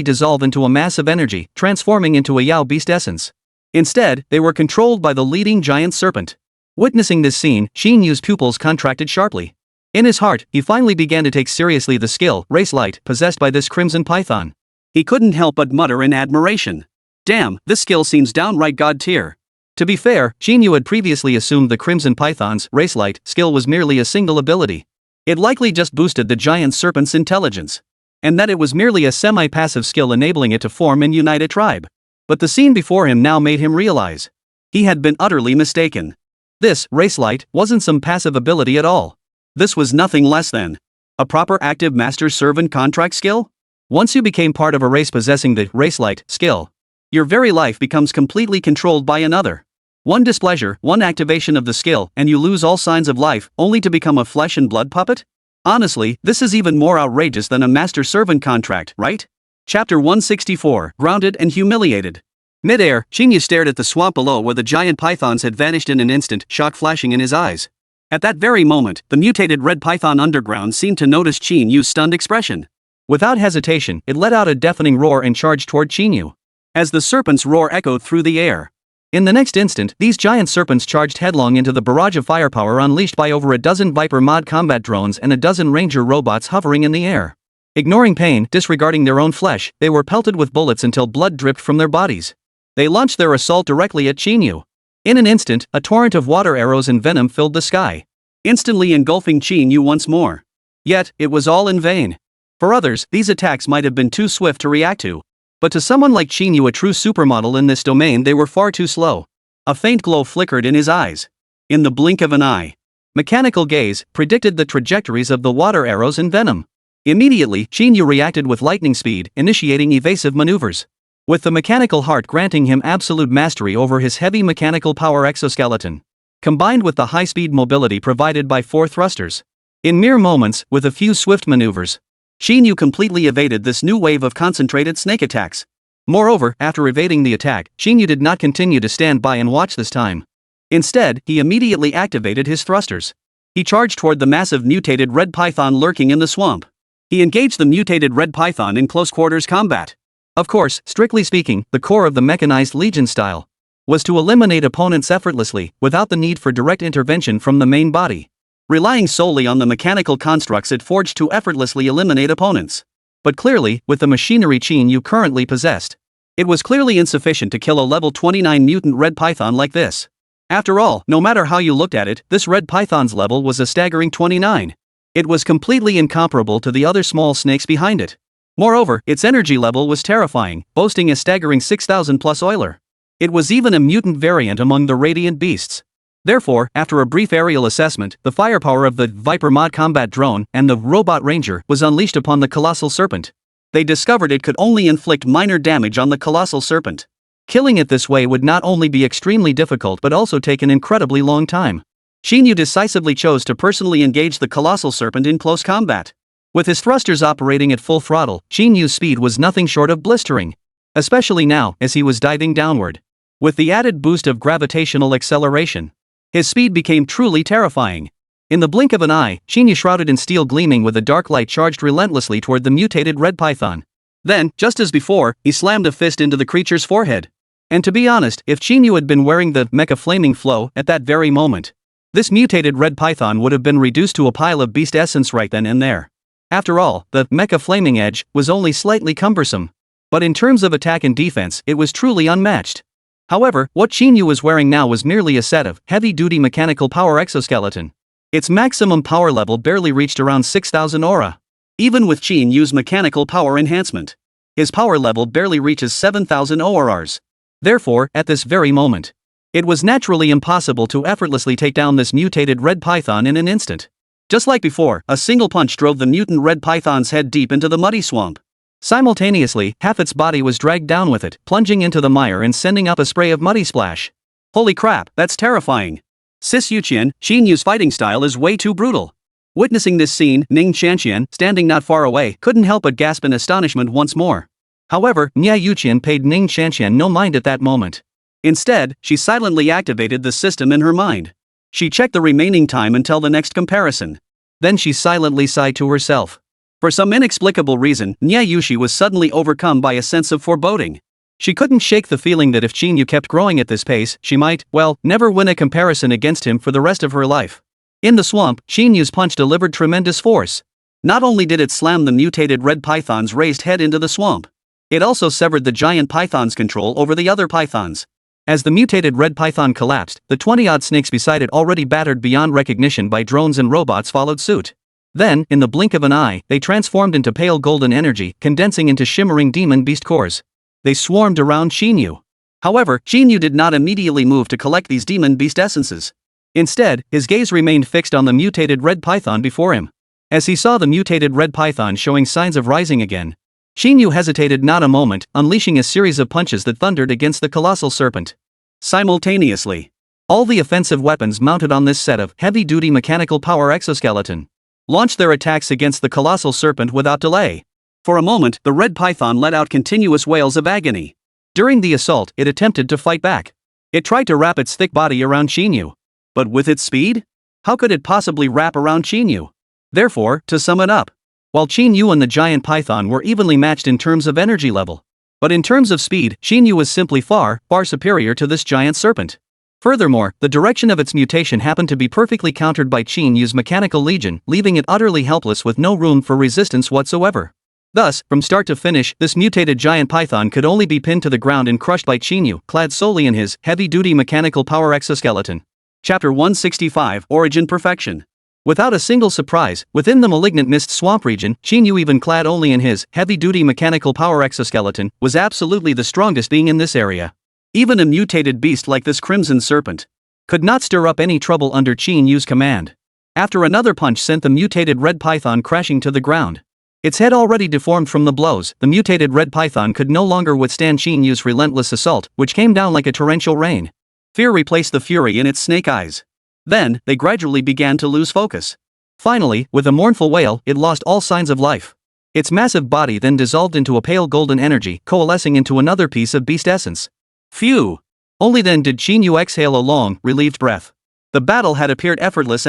dissolve into a mass of energy, transforming into a Yao beast essence. Instead, they were controlled by the leading giant serpent. Witnessing this scene, Qín Yǔ's pupils contracted sharply. In his heart, he finally began to take seriously the skill, race light, possessed by this crimson python. He couldn't help but mutter in admiration. Damn, this skill seems downright god tier. To be fair, Qín Yǔ had previously assumed the crimson python's race light skill was merely a single ability. It likely just boosted the giant serpent's intelligence, and that it was merely a semi-passive skill enabling it to form and unite a tribe. But the scene before him now made him realize he had been utterly mistaken. This, race light, wasn't some passive ability at all. This was nothing less than a proper active master-servant contract skill? Once you became part of a race possessing the race light skill, your very life becomes completely controlled by another. One displeasure, one activation of the skill, and you lose all signs of life, only to become a flesh and blood puppet? Honestly, this is even more outrageous than a master-servant contract, right? Chapter 164, Grounded and Humiliated. Mid-air, Qín Yǔ stared at the swamp below where the giant pythons had vanished in an instant, shock flashing in his eyes. At that very moment, the mutated red python underground seemed to notice Qín Yǔ's stunned expression. Without hesitation, it let out a deafening roar and charged toward Qín Yǔ. As the serpent's roar echoed through the air, in the next instant, these giant serpents charged headlong into the barrage of firepower unleashed by over a dozen Viper mod combat drones and a dozen ranger robots hovering in the air. Ignoring pain, disregarding their own flesh, they were pelted with bullets until blood dripped from their bodies. They launched their assault directly at Qín Yǔ. In an instant, a torrent of water arrows and venom filled the sky, instantly engulfing Qín Yǔ once more. Yet, it was all in vain. For others, these attacks might have been too swift to react to. But to someone like Qín Yǔ, a true supermodel in this domain, they were far too slow. A faint glow flickered in his eyes. In the blink of an eye, mechanical gaze predicted the trajectories of the water arrows and venom. Immediately, Qín Yǔ reacted with lightning speed, initiating evasive maneuvers. With the mechanical heart granting him absolute mastery over his heavy mechanical power exoskeleton, combined with the high-speed mobility provided by 4 thrusters. In mere moments, with a few swift maneuvers, Qín Yǔ completely evaded this new wave of concentrated snake attacks. Moreover, after evading the attack, Qín Yǔ did not continue to stand by and watch this time. Instead, he immediately activated his thrusters. He charged toward the massive mutated red python lurking in the swamp. He engaged the mutated red python in close-quarters combat. Of course, strictly speaking, the core of the mechanized legion style was to eliminate opponents effortlessly, without the need for direct intervention from the main body, relying solely on the mechanical constructs it forged to effortlessly eliminate opponents. But clearly, with the machinery Qín Yǔ currently possessed, it was clearly insufficient to kill a level 29 mutant red python like this. After all, no matter how you looked at it, this red python's level was a staggering 29. It was completely incomparable to the other small snakes behind it. Moreover, its energy level was terrifying, boasting a staggering 6,000 plus oiler. It was even a mutant variant among the radiant beasts. Therefore, after a brief aerial assessment, the firepower of the Viper mod combat drone and the robot ranger was unleashed upon the colossal serpent. They discovered it could only inflict minor damage on the colossal serpent. Killing it this way would not only be extremely difficult but also take an incredibly long time. Qín Yǔ decisively chose to personally engage the colossal serpent in close combat. With his thrusters operating at full throttle, Qín Yǔ's speed was nothing short of blistering. Especially now, as he was diving downward. With the added boost of gravitational acceleration, His speed became truly terrifying. In the blink of an eye, Qín Yǔ, shrouded in steel gleaming with a dark light, charged relentlessly toward the mutated red python. Then, just as before, he slammed a fist into the creature's forehead. And to be honest, if Qín Yǔ had been wearing the mecha flaming flow at that very moment, this mutated red python would have been reduced to a pile of beast essence right then and there. After all, the mecha flaming edge was only slightly cumbersome. But in terms of attack and defense, it was truly unmatched. However, what Qín Yǔ was wearing now was merely a set of heavy-duty mechanical power exoskeleton. Its maximum power level barely reached around 6,000 aura. Even with Qín Yǔ's mechanical power enhancement, his power level barely reaches 7,000 ORRs. Therefore, at this very moment, it was naturally impossible to effortlessly take down this mutated red python in an instant. Just like before, a single punch drove the mutant red python's head deep into the muddy swamp. Simultaneously, half its body was dragged down with it, plunging into the mire and sending up a spray of muddy splash. Holy crap, that's terrifying. Sis Yuqian, Qín Yǔ's fighting style is way too brutal. Witnessing this scene, Ning Qianqian, standing not far away, couldn't help but gasp in astonishment once more. However, Niè Yǔqiān paid Ning Qianqian no mind at that moment. Instead, she silently activated the system in her mind. She checked the remaining time until the next comparison. Then she silently sighed to herself. For some inexplicable reason, Niè Yǔqiān was suddenly overcome by a sense of foreboding. She couldn't shake the feeling that if Qín Yǔ kept growing at this pace, she might, well, never win a comparison against him for the rest of her life. In the swamp, Qín Yǔ's punch delivered tremendous force. Not only did it slam the mutated red python's raised head into the swamp, it also severed the giant python's control over the other pythons. As the mutated red python collapsed, the 20-odd snakes beside it, already battered beyond recognition by drones and robots, followed suit. Then, in the blink of an eye, they transformed into pale golden energy, condensing into shimmering demon beast cores. They swarmed around Qín Yǔ. However, Qín Yǔ did not immediately move to collect these demon beast essences. Instead, his gaze remained fixed on the mutated red python before him. As he saw the mutated red python showing signs of rising again, Qín Yǔ hesitated not a moment, unleashing a series of punches that thundered against the colossal serpent. Simultaneously, all the offensive weapons mounted on this set of heavy-duty mechanical power exoskeleton launched their attacks against the colossal serpent without delay. For a moment, the red python let out continuous wails of agony. During the assault, it attempted to fight back. It tried to wrap its thick body around Qín Yǔ. But with its speed? How could it possibly wrap around Qín Yǔ? Therefore, to sum it up, while Qín Yǔ and the giant python were evenly matched in terms of energy level, but in terms of speed, Qín Yǔ was simply far, far superior to this giant serpent. Furthermore, the direction of its mutation happened to be perfectly countered by Qín Yǔ's mechanical legion, leaving it utterly helpless with no room for resistance whatsoever. Thus, from start to finish, this mutated giant python could only be pinned to the ground and crushed by Qín Yǔ, clad solely in his heavy-duty mechanical power exoskeleton. Chapter 165, Origin Perfection. Without a single surprise, within the malignant mist swamp region, Qín Yǔ, even clad only in his heavy-duty mechanical power exoskeleton, was absolutely the strongest being in this area. Even a mutated beast like this crimson serpent could not stir up any trouble under Qín Yǔ's command. After another punch sent the mutated red python crashing to the ground. Its head already deformed from the blows, the mutated red python could no longer withstand Qín Yǔ's relentless assault, which came down like a torrential rain. Fear replaced the fury in its snake eyes. Then, they gradually began to lose focus. Finally, with a mournful wail, it lost all signs of life. Its massive body then dissolved into a pale golden energy, coalescing into another piece of beast essence. Phew! Only then did Qín Yǔ exhale a long, relieved breath. The battle had appeared effortless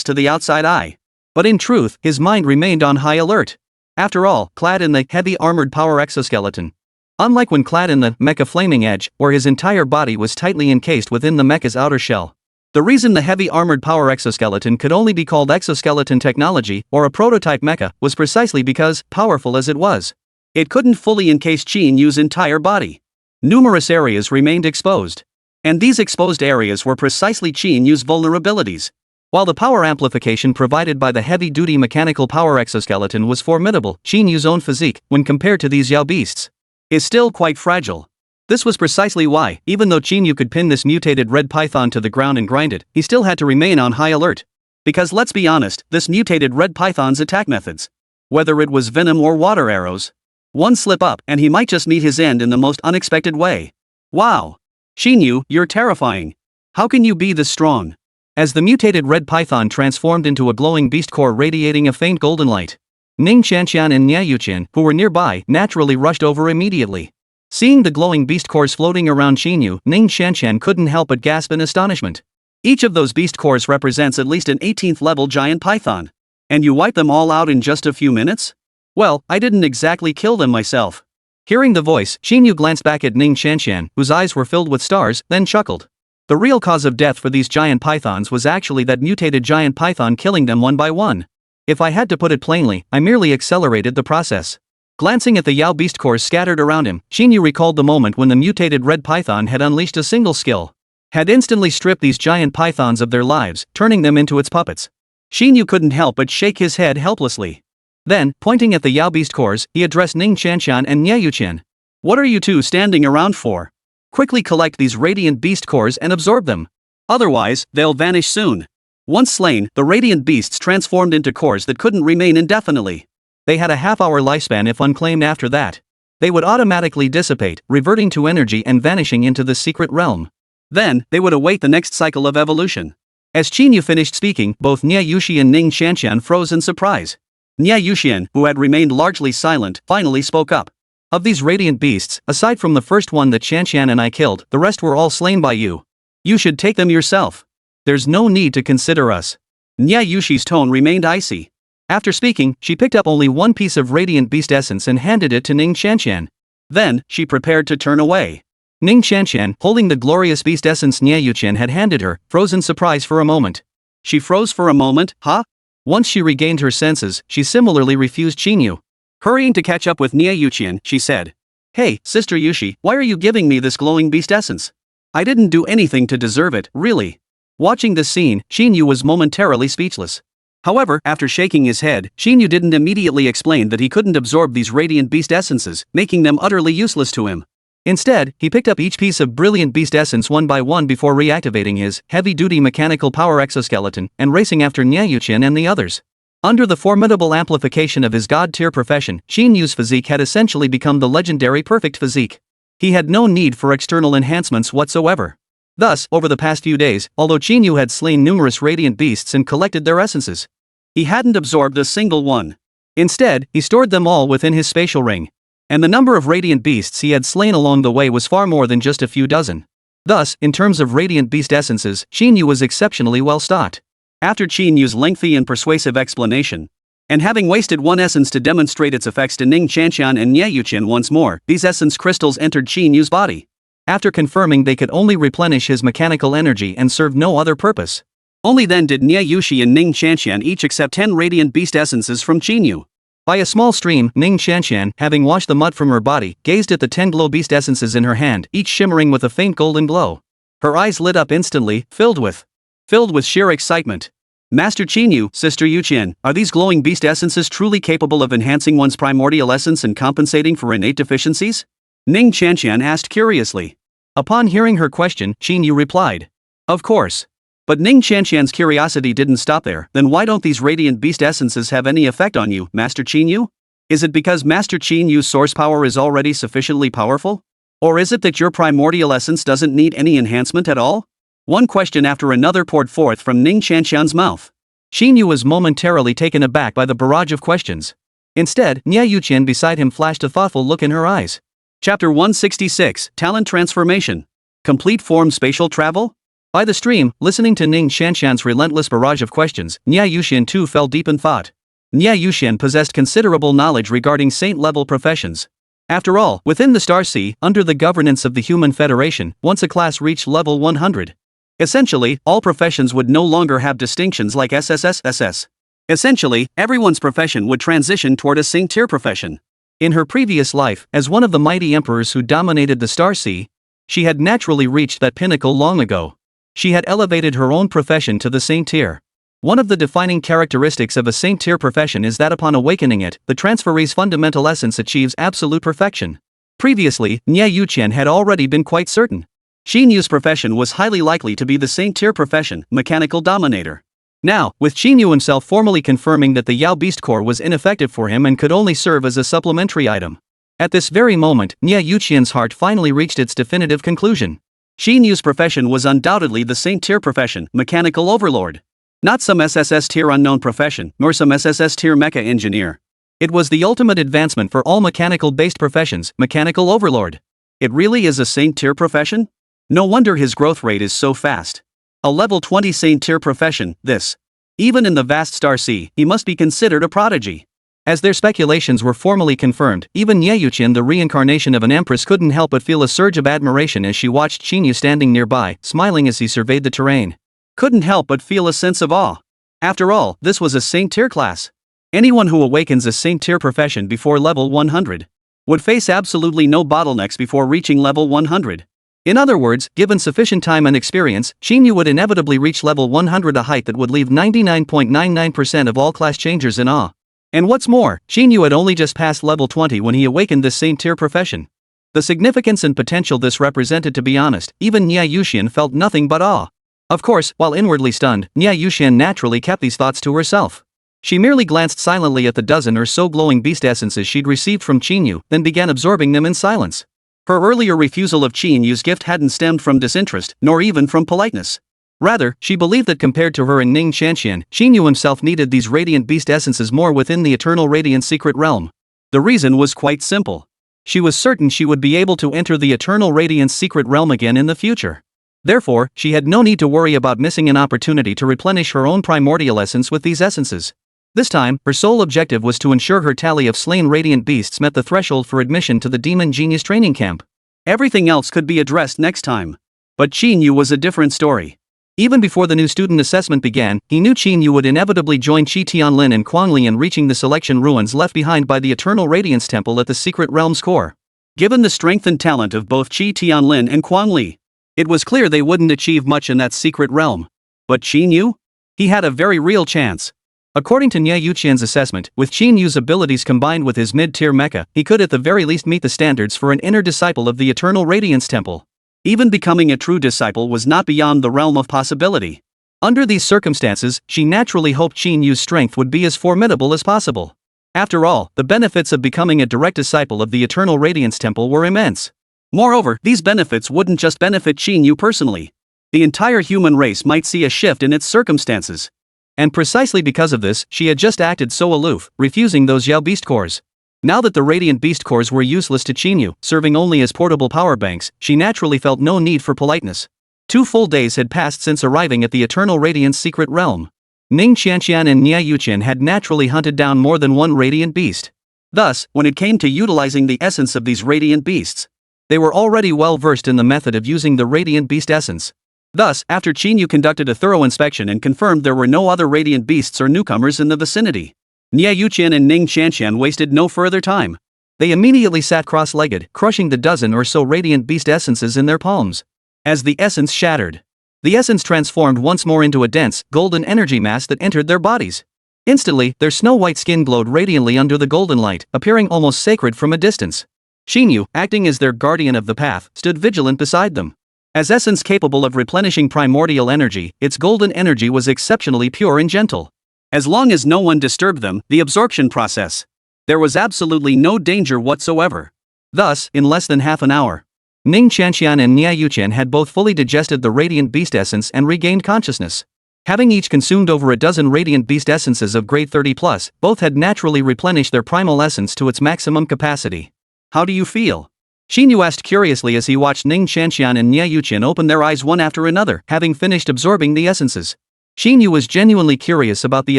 to the outside eye. But in truth, his mind remained on high alert. After all, clad in the heavy armored power exoskeleton, unlike when clad in the mecha flaming edge, where his entire body was tightly encased within the mecha's outer shell. The reason the heavy armored power exoskeleton could only be called exoskeleton technology, or a prototype mecha, was precisely because, powerful as it was, it couldn't fully encase Qín Yǔ's entire body. Numerous areas remained exposed. And these exposed areas were precisely Qín Yǔ's vulnerabilities. While the power amplification provided by the heavy-duty mechanical power exoskeleton was formidable, Qín Yǔ's own physique, when compared to these Yao beasts, is still quite fragile. This was precisely why, even though Qín Yǔ could pin this mutated red python to the ground and grind it, he still had to remain on high alert. Because let's be honest, this mutated red python's attack methods, whether it was venom or water arrows, one slip up and he might just meet his end in the most unexpected way. Wow! Qín Yǔ, you're terrifying. How can you be this strong? As the mutated red python transformed into a glowing beast core radiating a faint golden light, Ning Qianqian and Niè Yǔqiān, who were nearby, naturally rushed over immediately. Seeing the glowing beast cores floating around Qín Yǔ, Ning Qianqian couldn't help but gasp in astonishment. Each of those beast cores represents at least an 18th level giant python. And you wipe them all out in just a few minutes? Well, I didn't exactly kill them myself. Hearing the voice, Qín Yǔ glanced back at Ning Qianqian, whose eyes were filled with stars, then chuckled. The real cause of death for these giant pythons was actually that mutated giant python killing them one by one. If I had to put it plainly, I merely accelerated the process. Glancing at the Yao beast cores scattered around him, Qín Yǔ recalled the moment when the mutated red python had unleashed a single skill. Had instantly stripped these giant pythons of their lives, turning them into its puppets. Qín Yǔ couldn't help but shake his head helplessly. Then, pointing at the Yao beast cores, he addressed Ning Qianqian and Niè Yǔqiān. What are you two standing around for? Quickly collect these radiant beast cores and absorb them. Otherwise, they'll vanish soon. Once slain, the radiant beasts transformed into cores that couldn't remain indefinitely. They had a half-hour lifespan if unclaimed after that. They would automatically dissipate, reverting to energy and vanishing into the secret realm. Then, they would await the next cycle of evolution. As Qín Yǔ finished speaking, both Niè Yǔqiān and Ning Qianqian froze in surprise. Niè Yǔqiān, who had remained largely silent, finally spoke up. Of these radiant beasts, aside from the first one that Qianqian and I killed, the rest were all slain by you. You should take them yourself. There's no need to consider us. Niè Yǔqiān's tone remained icy. After speaking, she picked up only one piece of radiant beast essence and handed it to Ning Qianqian. Then, she prepared to turn away. Ning Qianqian, holding the glorious beast essence Niè Yǔqiān had handed her, froze in surprise for a moment. She froze for a moment, huh? Once she regained her senses, she similarly refused Qín Yǔ. Hurrying to catch up with Niè Yǔqiān, she said, "Hey, Sister Yushi, why are you giving me this glowing beast essence? I didn't do anything to deserve it, really." Watching this scene, Qín Yǔ was momentarily speechless. However, after shaking his head, Qín Yǔ didn't immediately explain that he couldn't absorb these radiant beast essences, making them utterly useless to him. Instead, he picked up each piece of brilliant beast essence one by one before reactivating his heavy-duty mechanical power exoskeleton and racing after Niè Yǔqiān and the others. Under the formidable amplification of his god-tier profession, Qín Yǔ's physique had essentially become the legendary perfect physique. He had no need for external enhancements whatsoever. Thus, over the past few days, although Qín Yǔ had slain numerous radiant beasts and collected their essences, he hadn't absorbed a single one. Instead, he stored them all within his spatial ring. And the number of radiant beasts he had slain along the way was far more than just a few dozen. Thus, in terms of radiant beast essences, Qín Yǔ was exceptionally well stocked. After Qín Yǔ's lengthy and persuasive explanation, and having wasted one essence to demonstrate its effects to Ning Qianqian and Niè Yǔqiān once more, these essence crystals entered Qín Yǔ's body. After confirming they could only replenish his mechanical energy and serve no other purpose. Only then did Niè Yǔqiān and Ning Qianqian each accept 10 radiant beast essences from Qín Yǔ. By a small stream, Ning Qianqian, having washed the mud from her body, gazed at the 10 glow beast essences in her hand, each shimmering with a faint golden glow. Her eyes lit up instantly, filled with sheer excitement. Master Qín Yǔ, Sister Yǔqiān, are these glowing beast essences truly capable of enhancing one's primordial essence and compensating for innate deficiencies? Ning Qianqian asked curiously. Upon hearing her question, Qín Yǔ replied, "Of course." But Ning Qianqian's curiosity didn't stop there. Then why don't these radiant beast essences have any effect on you, Master Qín Yǔ? Is it because Master Qín Yǔ's source power is already sufficiently powerful? Or is it that your primordial essence doesn't need any enhancement at all? One question after another poured forth from Ning Qianqian's mouth. Qín Yǔ was momentarily taken aback by the barrage of questions. Instead, Niè Yǔqiān beside him flashed a thoughtful look in her eyes. Chapter 166, Talent Transformation. Complete form spatial travel? By the stream, listening to Ning Qianqian's relentless barrage of questions, Niè Yǔqiān too fell deep in thought. Niè Yǔqiān possessed considerable knowledge regarding saint-level professions. After all, within the Star Sea, under the governance of the Human Federation, once a class reached level 100. Essentially, all professions would no longer have distinctions like SSS. Essentially, everyone's profession would transition toward a saint-tier profession. In her previous life, as one of the mighty emperors who dominated the Star Sea, she had naturally reached that pinnacle long ago. She had elevated her own profession to the saint tier. One of the defining characteristics of a saint tier profession is that upon awakening it, the transferee's fundamental essence achieves absolute perfection. Previously, Niè Yǔqiān had already been quite certain. Qín Yǔ's profession was highly likely to be the saint tier profession, mechanical dominator. Now, with Qín Yǔ himself formally confirming that the Yao Beast Core was ineffective for him and could only serve as a supplementary item. At this very moment, Niè Yǔqiān's heart finally reached its definitive conclusion. Qín Yǔ's profession was undoubtedly the saint-tier profession, mechanical overlord. Not some SSS-tier unknown profession, nor some SSS-tier mecha engineer. It was the ultimate advancement for all mechanical-based professions, mechanical overlord. It really is a saint-tier profession? No wonder his growth rate is so fast. A level 20 saint tier profession, this. Even in the vast star sea, he must be considered a prodigy. As their speculations were formally confirmed, even Niè Yǔqiān, the reincarnation of an empress, couldn't help but feel a surge of admiration as she watched Qín Yǔ standing nearby, smiling as he surveyed the terrain. Couldn't help but feel a sense of awe. After all, this was a saint tier class. Anyone who awakens a saint tier profession before level 100 would face absolutely no bottlenecks before reaching level 100. In other words, given sufficient time and experience, Qín Yǔ would inevitably reach level 100, a height that would leave 99.99% of all class changers in awe. And what's more, Qín Yǔ had only just passed level 20 when he awakened this saint tier profession. The significance and potential this represented, to be honest, even Niè Yǔqiān felt nothing but awe. Of course, while inwardly stunned, Niè Yǔqiān naturally kept these thoughts to herself. She merely glanced silently at the dozen or so glowing beast essences she'd received from Qín Yǔ, then began absorbing them in silence. Her earlier refusal of Qín Yǔ's gift hadn't stemmed from disinterest, nor even from politeness. Rather, she believed that compared to her and Ning's Qianqian, Qín Yǔ himself needed these radiant beast essences more within the eternal radiant secret realm. The reason was quite simple. She was certain she would be able to enter the eternal radiant secret realm again in the future. Therefore, she had no need to worry about missing an opportunity to replenish her own primordial essence with these essences. This time, her sole objective was to ensure her tally of slain radiant beasts met the threshold for admission to the Demon Genius training camp. Everything else could be addressed next time. But Qín Yǔ was a different story. Even before the new student assessment began, he knew Qín Yǔ would inevitably join Qi Tianlin and Kuanglian, reaching the selection ruins left behind by the Eternal Radiance Temple at the secret realm's core. Given the strength and talent of both Qi Tianlin and Kuangli, it was clear they wouldn't achieve much in that secret realm. But Qín Yǔ? He had a very real chance. According to Niè Yǔqiān's assessment, with Qín Yǔ's abilities combined with his mid-tier mecha, he could at the very least meet the standards for an inner disciple of the Eternal Radiance Temple. Even becoming a true disciple was not beyond the realm of possibility. Under these circumstances, she naturally hoped Qín Yǔ's strength would be as formidable as possible. After all, the benefits of becoming a direct disciple of the Eternal Radiance Temple were immense. Moreover, these benefits wouldn't just benefit Qín Yǔ personally. The entire human race might see a shift in its circumstances. And precisely because of this, she had just acted so aloof, refusing those Yao beast cores. Now that the radiant beast cores were useless to Qín Yǔ, serving only as portable power banks, she naturally felt no need for politeness. 2 full days had passed since arriving at the Eternal Radiance secret realm. Ning Qianqian and Niè Yǔqiān had naturally hunted down more than one radiant beast. Thus, when it came to utilizing the essence of these radiant beasts, they were already well versed in the method of using the radiant beast essence. Thus, after Qín Yǔ conducted a thorough inspection and confirmed there were no other radiant beasts or newcomers in the vicinity, Niè Yǔqiān and Ning Qianqian wasted no further time. They immediately sat cross-legged, crushing the dozen or so radiant beast essences in their palms. As the essence shattered, the essence transformed once more into a dense, golden energy mass that entered their bodies. Instantly, their snow-white skin glowed radiantly under the golden light, appearing almost sacred from a distance. Qín Yǔ, acting as their guardian of the path, stood vigilant beside them. As essence capable of replenishing primordial energy, its golden energy was exceptionally pure and gentle. As long as no one disturbed them, the absorption process, there was absolutely no danger whatsoever. Thus, in less than half an hour, Ning Qianqian and Niè Yǔqiān had both fully digested the radiant beast essence and regained consciousness. Having each consumed over a dozen radiant beast essences of grade 30+, both had naturally replenished their primal essence to its maximum capacity. How do you feel? Qín Yǔ asked curiously as he watched Ning Qianqian and Niè Yǔqiān open their eyes one after another, having finished absorbing the essences. Qín Yǔ was genuinely curious about the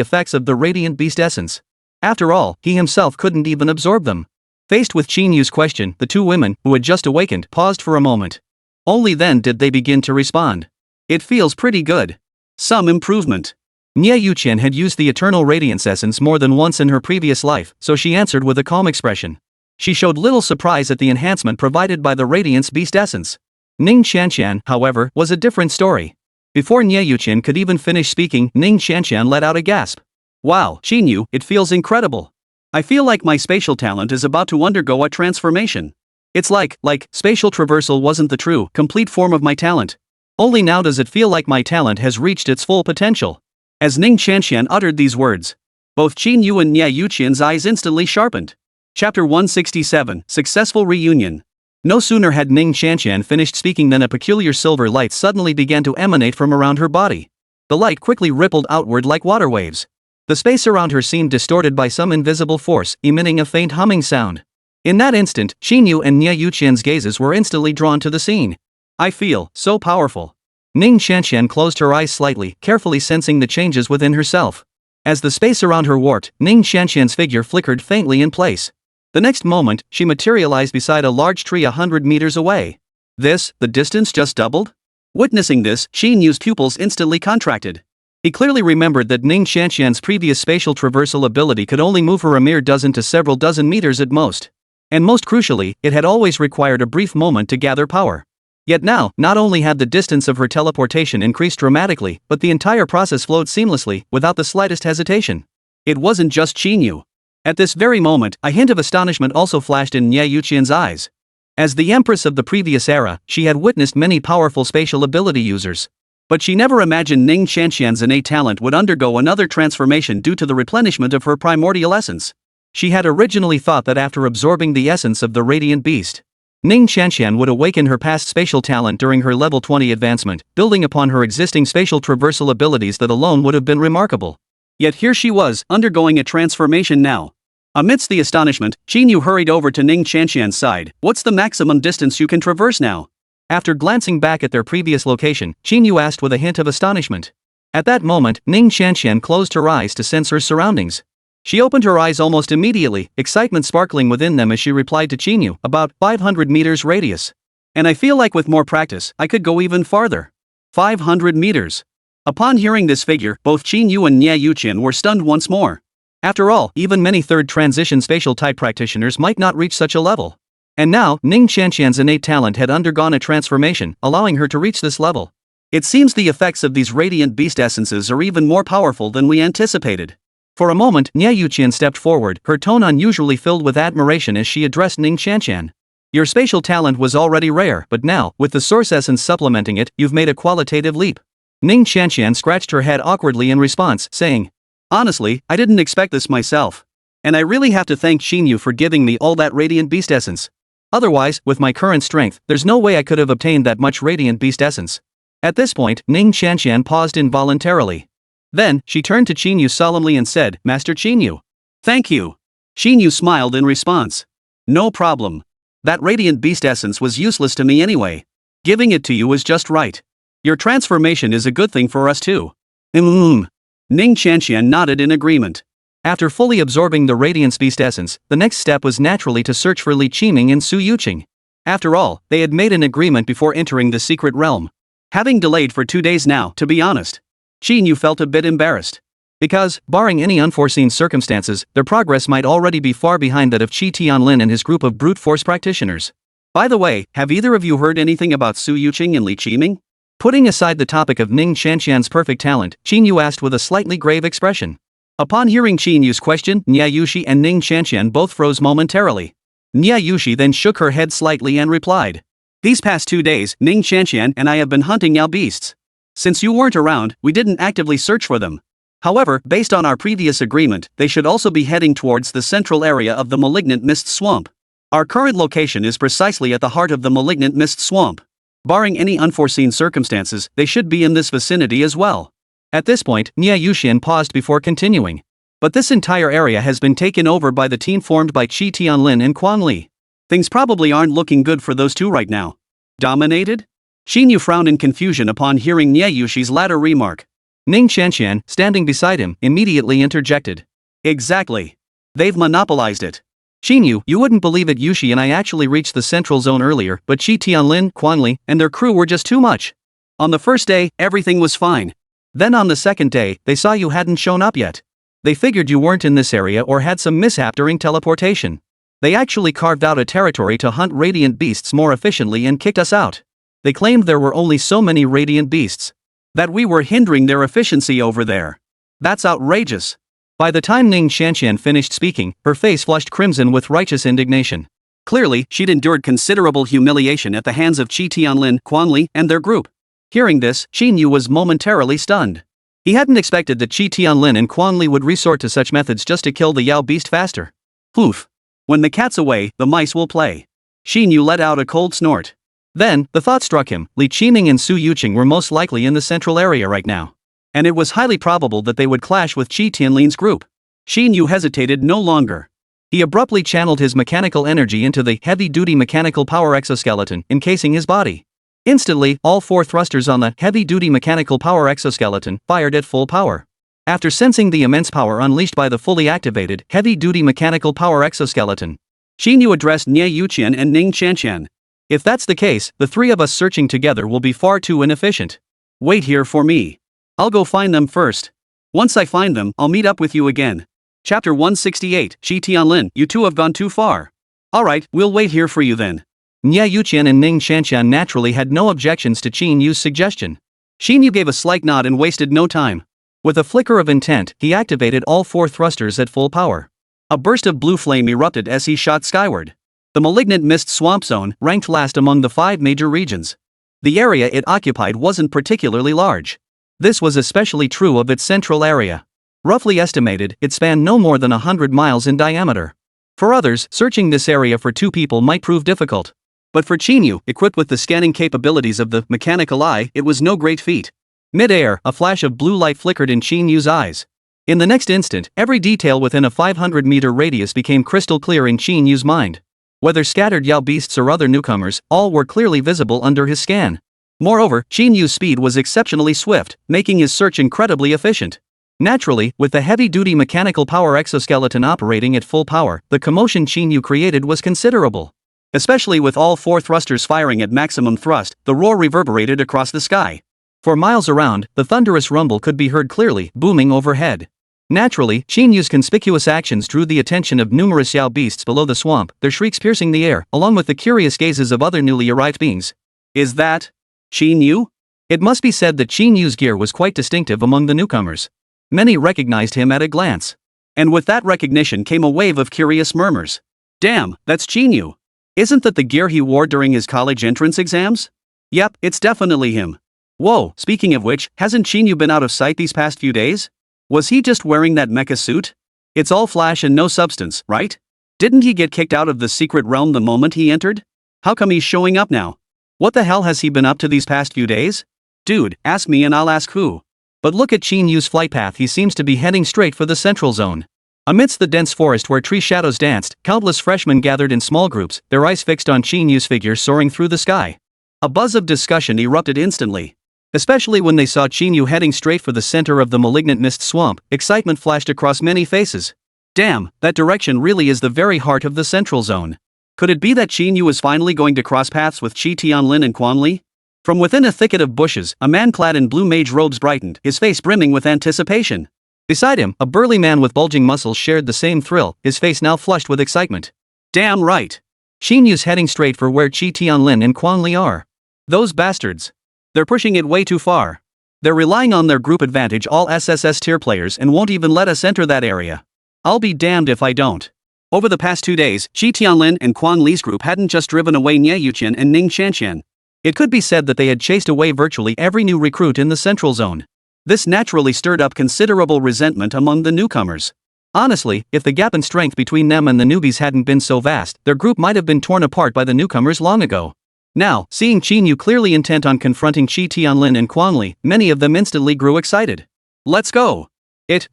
effects of the radiant beast essence. After all, he himself couldn't even absorb them. Faced with Qín Yǔ's question, the 2 women, who had just awakened, paused for a moment. Only then did they begin to respond. It feels pretty good. Some improvement. Niè Yǔqiān had used the Eternal Radiance essence more than once in her previous life, so she answered with a calm expression. She showed little surprise at the enhancement provided by the Radiance Beast Essence. Ning Qianqian, however, was a different story. Before Niè Yǔqiān could even finish speaking, Ning Qianqian let out a gasp. Wow, Qín Yǔ, it feels incredible. I feel like my spatial talent is about to undergo a transformation. It's like spatial traversal wasn't the true, complete form of my talent. Only now does it feel like my talent has reached its full potential. As Ning Qianqian uttered these words, both Qín Yǔ and Niè Yǔqiān's eyes instantly sharpened. Chapter 167, Successful Reunion. No sooner had Ning Qianqian finished speaking than a peculiar silver light suddenly began to emanate from around her body. The light quickly rippled outward like water waves. The space around her seemed distorted by some invisible force, emitting a faint humming sound. In that instant, Qín Yǔ and Niè Yǔqiān's gazes were instantly drawn to the scene. I feel so powerful. Ning Qianqian closed her eyes slightly, carefully sensing the changes within herself. As the space around her warped, Ning Qianqian's figure flickered faintly in place. The next moment, she materialized beside a large tree 100 meters away. The distance just doubled? Witnessing this, Qín Yú's pupils instantly contracted. He clearly remembered that Ning Qianqian's previous spatial traversal ability could only move her a mere dozen to several dozen meters at most. And most crucially, it had always required a brief moment to gather power. Yet now, not only had the distance of her teleportation increased dramatically, but the entire process flowed seamlessly, without the slightest hesitation. It wasn't just Qín Yú. At this very moment, a hint of astonishment also flashed in Niè Yǔqiān's eyes. As the Empress of the previous era, she had witnessed many powerful spatial ability users. But she never imagined Ning Qianqian's innate talent would undergo another transformation due to the replenishment of her primordial essence. She had originally thought that after absorbing the essence of the radiant beast, Ning Qianqian would awaken her past spatial talent during her level 20 advancement, building upon her existing spatial traversal abilities that alone would have been remarkable. Yet here she was, undergoing a transformation now. Amidst the astonishment, Qín Yú hurried over to Ning Qianqian's side. What's the maximum distance you can traverse now? After glancing back at their previous location, Qín Yú asked with a hint of astonishment. At that moment, Ning Qianqian closed her eyes to sense her surroundings. She opened her eyes almost immediately, excitement sparkling within them as she replied to Qín Yú, about 500 meters radius. And I feel like with more practice, I could go even farther. 500 meters. Upon hearing this figure, both Qín Yú and Niè Yǔqiān were stunned once more. After all, even many third transition spatial type practitioners might not reach such a level. And now, Ning Qianqian's innate talent had undergone a transformation, allowing her to reach this level. It seems the effects of these radiant beast essences are even more powerful than we anticipated. For a moment, Niè Yǔqiān stepped forward, her tone unusually filled with admiration as she addressed Ning Qianqian. Your spatial talent was already rare, but now, with the source essence supplementing it, you've made a qualitative leap. Ning Qianqian scratched her head awkwardly in response, saying, Honestly, I didn't expect this myself. And I really have to thank Qín Yú for giving me all that radiant beast essence. Otherwise, with my current strength, there's no way I could have obtained that much radiant beast essence. At this point, Ning Qianqian paused involuntarily. Then, she turned to Qín Yú solemnly and said, Master Qín Yú. Thank you. Qín Yú smiled in response. No problem. That radiant beast essence was useless to me anyway. Giving it to you was just right. Your transformation is a good thing for us too. Ning Qianqian nodded in agreement. After fully absorbing the radiance beast essence, the next step was naturally to search for Li Qiming and Su Yuqing. After all, they had made an agreement before entering the secret realm. Having delayed for 2 days now, to be honest, Qín Yú felt a bit embarrassed. Because, barring any unforeseen circumstances, their progress might already be far behind that of Qi Tianlin and his group of brute force practitioners. By the way, have either of you heard anything about Su Yuqing and Li Qiming? Putting aside the topic of Ning Qianqian's perfect talent, Qín Yú asked with a slightly grave expression. Upon hearing Qín Yú's question, Niè Yǔqiān and Ning Qianqian both froze momentarily. Niè Yǔqiān then shook her head slightly and replied. These past 2 days, Ning Qianqian and I have been hunting Yao beasts. Since you weren't around, we didn't actively search for them. However, based on our previous agreement, they should also be heading towards the central area of the malignant mist swamp. Our current location is precisely at the heart of the malignant mist swamp. Barring any unforeseen circumstances, they should be in this vicinity as well. At this point, Niè Yǔqiān paused before continuing. But this entire area has been taken over by the team formed by Qi Tianlin and Quan Li. Things probably aren't looking good for those two right now. Dominated? Qín Yú frowned in confusion upon hearing Niè Yǔqiān's latter remark. Ning Qianqian, standing beside him, immediately interjected. Exactly. They've monopolized it. Qín Yú, you wouldn't believe it, Yushi and I actually reached the central zone earlier, but Qi Tianlin, Quan Li, and their crew were just too much. On the first day, everything was fine. Then on the second day, they saw you hadn't shown up yet. They figured you weren't in this area or had some mishap during teleportation. They actually carved out a territory to hunt radiant beasts more efficiently and kicked us out. They claimed there were only so many radiant beasts. That we were hindering their efficiency over there. That's outrageous. By the time Ning Qianqian finished speaking, her face flushed crimson with righteous indignation. Clearly, she'd endured considerable humiliation at the hands of Qi Tianlin, Quan Li, and their group. Hearing this, Qín Yú was momentarily stunned. He hadn't expected that Qi Tianlin and Quan Li would resort to such methods just to kill the Yao beast faster. Oof. When the cat's away, the mice will play. Qín Yú let out a cold snort. Then, the thought struck him, Li Qiming and Su Yuqing were most likely in the central area right now. And it was highly probable that they would clash with Qi Tianlin's group. Qín Yú hesitated no longer. He abruptly channeled his mechanical energy into the heavy-duty mechanical power exoskeleton encasing his body. Instantly, all 4 thrusters on the heavy-duty mechanical power exoskeleton fired at full power. After sensing the immense power unleashed by the fully activated heavy-duty mechanical power exoskeleton, Qín Yǔ addressed Niè Yǔqiān and Ning Qianqian. If that's the case, the 3 of us searching together will be far too inefficient. Wait here for me. I'll go find them first. Once I find them, I'll meet up with you again. Chapter 168, Shi Tianlin, you two have gone too far. Alright, we'll wait here for you then. Niè Yǔqiān and Ning Qianqian naturally had no objections to Qín Yǔ's suggestion. Qín Yǔ gave a slight nod and wasted no time. With a flicker of intent, he activated all 4 thrusters at full power. A burst of blue flame erupted as he shot skyward. The malignant mist swamp zone ranked last among the 5 major regions. The area it occupied wasn't particularly large. This was especially true of its central area. Roughly estimated, it spanned no more than 100 miles in diameter. For others, searching this area for 2 people might prove difficult. But for Qín Yǔ, equipped with the scanning capabilities of the mechanical eye, it was no great feat. Mid-air, a flash of blue light flickered in Qín Yǔ's eyes. In the next instant, every detail within a 500-meter radius became crystal clear in Qín Yǔ's mind. Whether scattered Yao beasts or other newcomers, all were clearly visible under his scan. Moreover, Qín Yǔ's speed was exceptionally swift, making his search incredibly efficient. Naturally, with the heavy-duty mechanical power exoskeleton operating at full power, the commotion Qín Yǔ created was considerable. Especially with all 4 thrusters firing at maximum thrust, the roar reverberated across the sky. For miles around, the thunderous rumble could be heard clearly, booming overhead. Naturally, Qín Yǔ's conspicuous actions drew the attention of numerous Yao beasts below the swamp, their shrieks piercing the air, along with the curious gazes of other newly arrived beings. Is that Qín Yǔ? It must be said that Qín Yǔ's gear was quite distinctive among the newcomers. Many recognized him at a glance. And with that recognition came a wave of curious murmurs. Damn, that's Qín Yǔ. Isn't that the gear he wore during his college entrance exams? Yep, it's definitely him. Whoa, speaking of which, hasn't Qín Yǔ been out of sight these past few days? Was he just wearing that mecha suit? It's all flash and no substance, right? Didn't he get kicked out of the secret realm the moment he entered? How come he's showing up now? What the hell has he been up to these past few days? Dude, ask me and I'll ask who. But look at Qín Yǔ's flight path, he seems to be heading straight for the central zone. Amidst the dense forest where tree shadows danced, countless freshmen gathered in small groups, their eyes fixed on Qín Yǔ's figure soaring through the sky. A buzz of discussion erupted instantly. Especially when they saw Qín Yǔ heading straight for the center of the malignant mist swamp, excitement flashed across many faces. Damn, that direction really is the very heart of the central zone. Could it be that Qín Yǔ was finally going to cross paths with Shi Tianlin and Quan Li? From within a thicket of bushes, a man clad in blue mage robes brightened, his face brimming with anticipation. Beside him, a burly man with bulging muscles shared the same thrill, his face now flushed with excitement. Damn right. Qín Yǔ's heading straight for where Shi Tianlin and Quan Li are. Those bastards. They're pushing it way too far. They're relying on their group advantage, all SSS tier players, and won't even let us enter that area. I'll be damned if I don't. Over the past 2 days, Shi Tianlin and Quan Li's group hadn't just driven away Niè Yǔqiān and Ning Qianqian. It could be said that they had chased away virtually every new recruit in the central zone. This naturally stirred up considerable resentment among the newcomers. Honestly, if the gap in strength between them and the newbies hadn't been so vast, their group might have been torn apart by the newcomers long ago. Now, seeing Qín Yǔ clearly intent on confronting Shi Tianlin and Quan Li, many of them instantly grew excited. Let's go!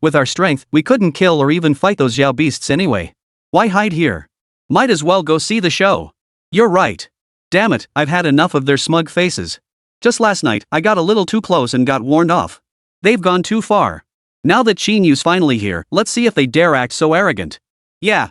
With our strength, we couldn't kill or even fight those Yao beasts anyway. Why hide here? Might as well go see the show. You're right. Damn it, I've had enough of their smug faces. Just last night, I got a little too close and got warned off. They've gone too far. Now that Qín Yǔ's finally here, let's see if they dare act so arrogant. Yeah.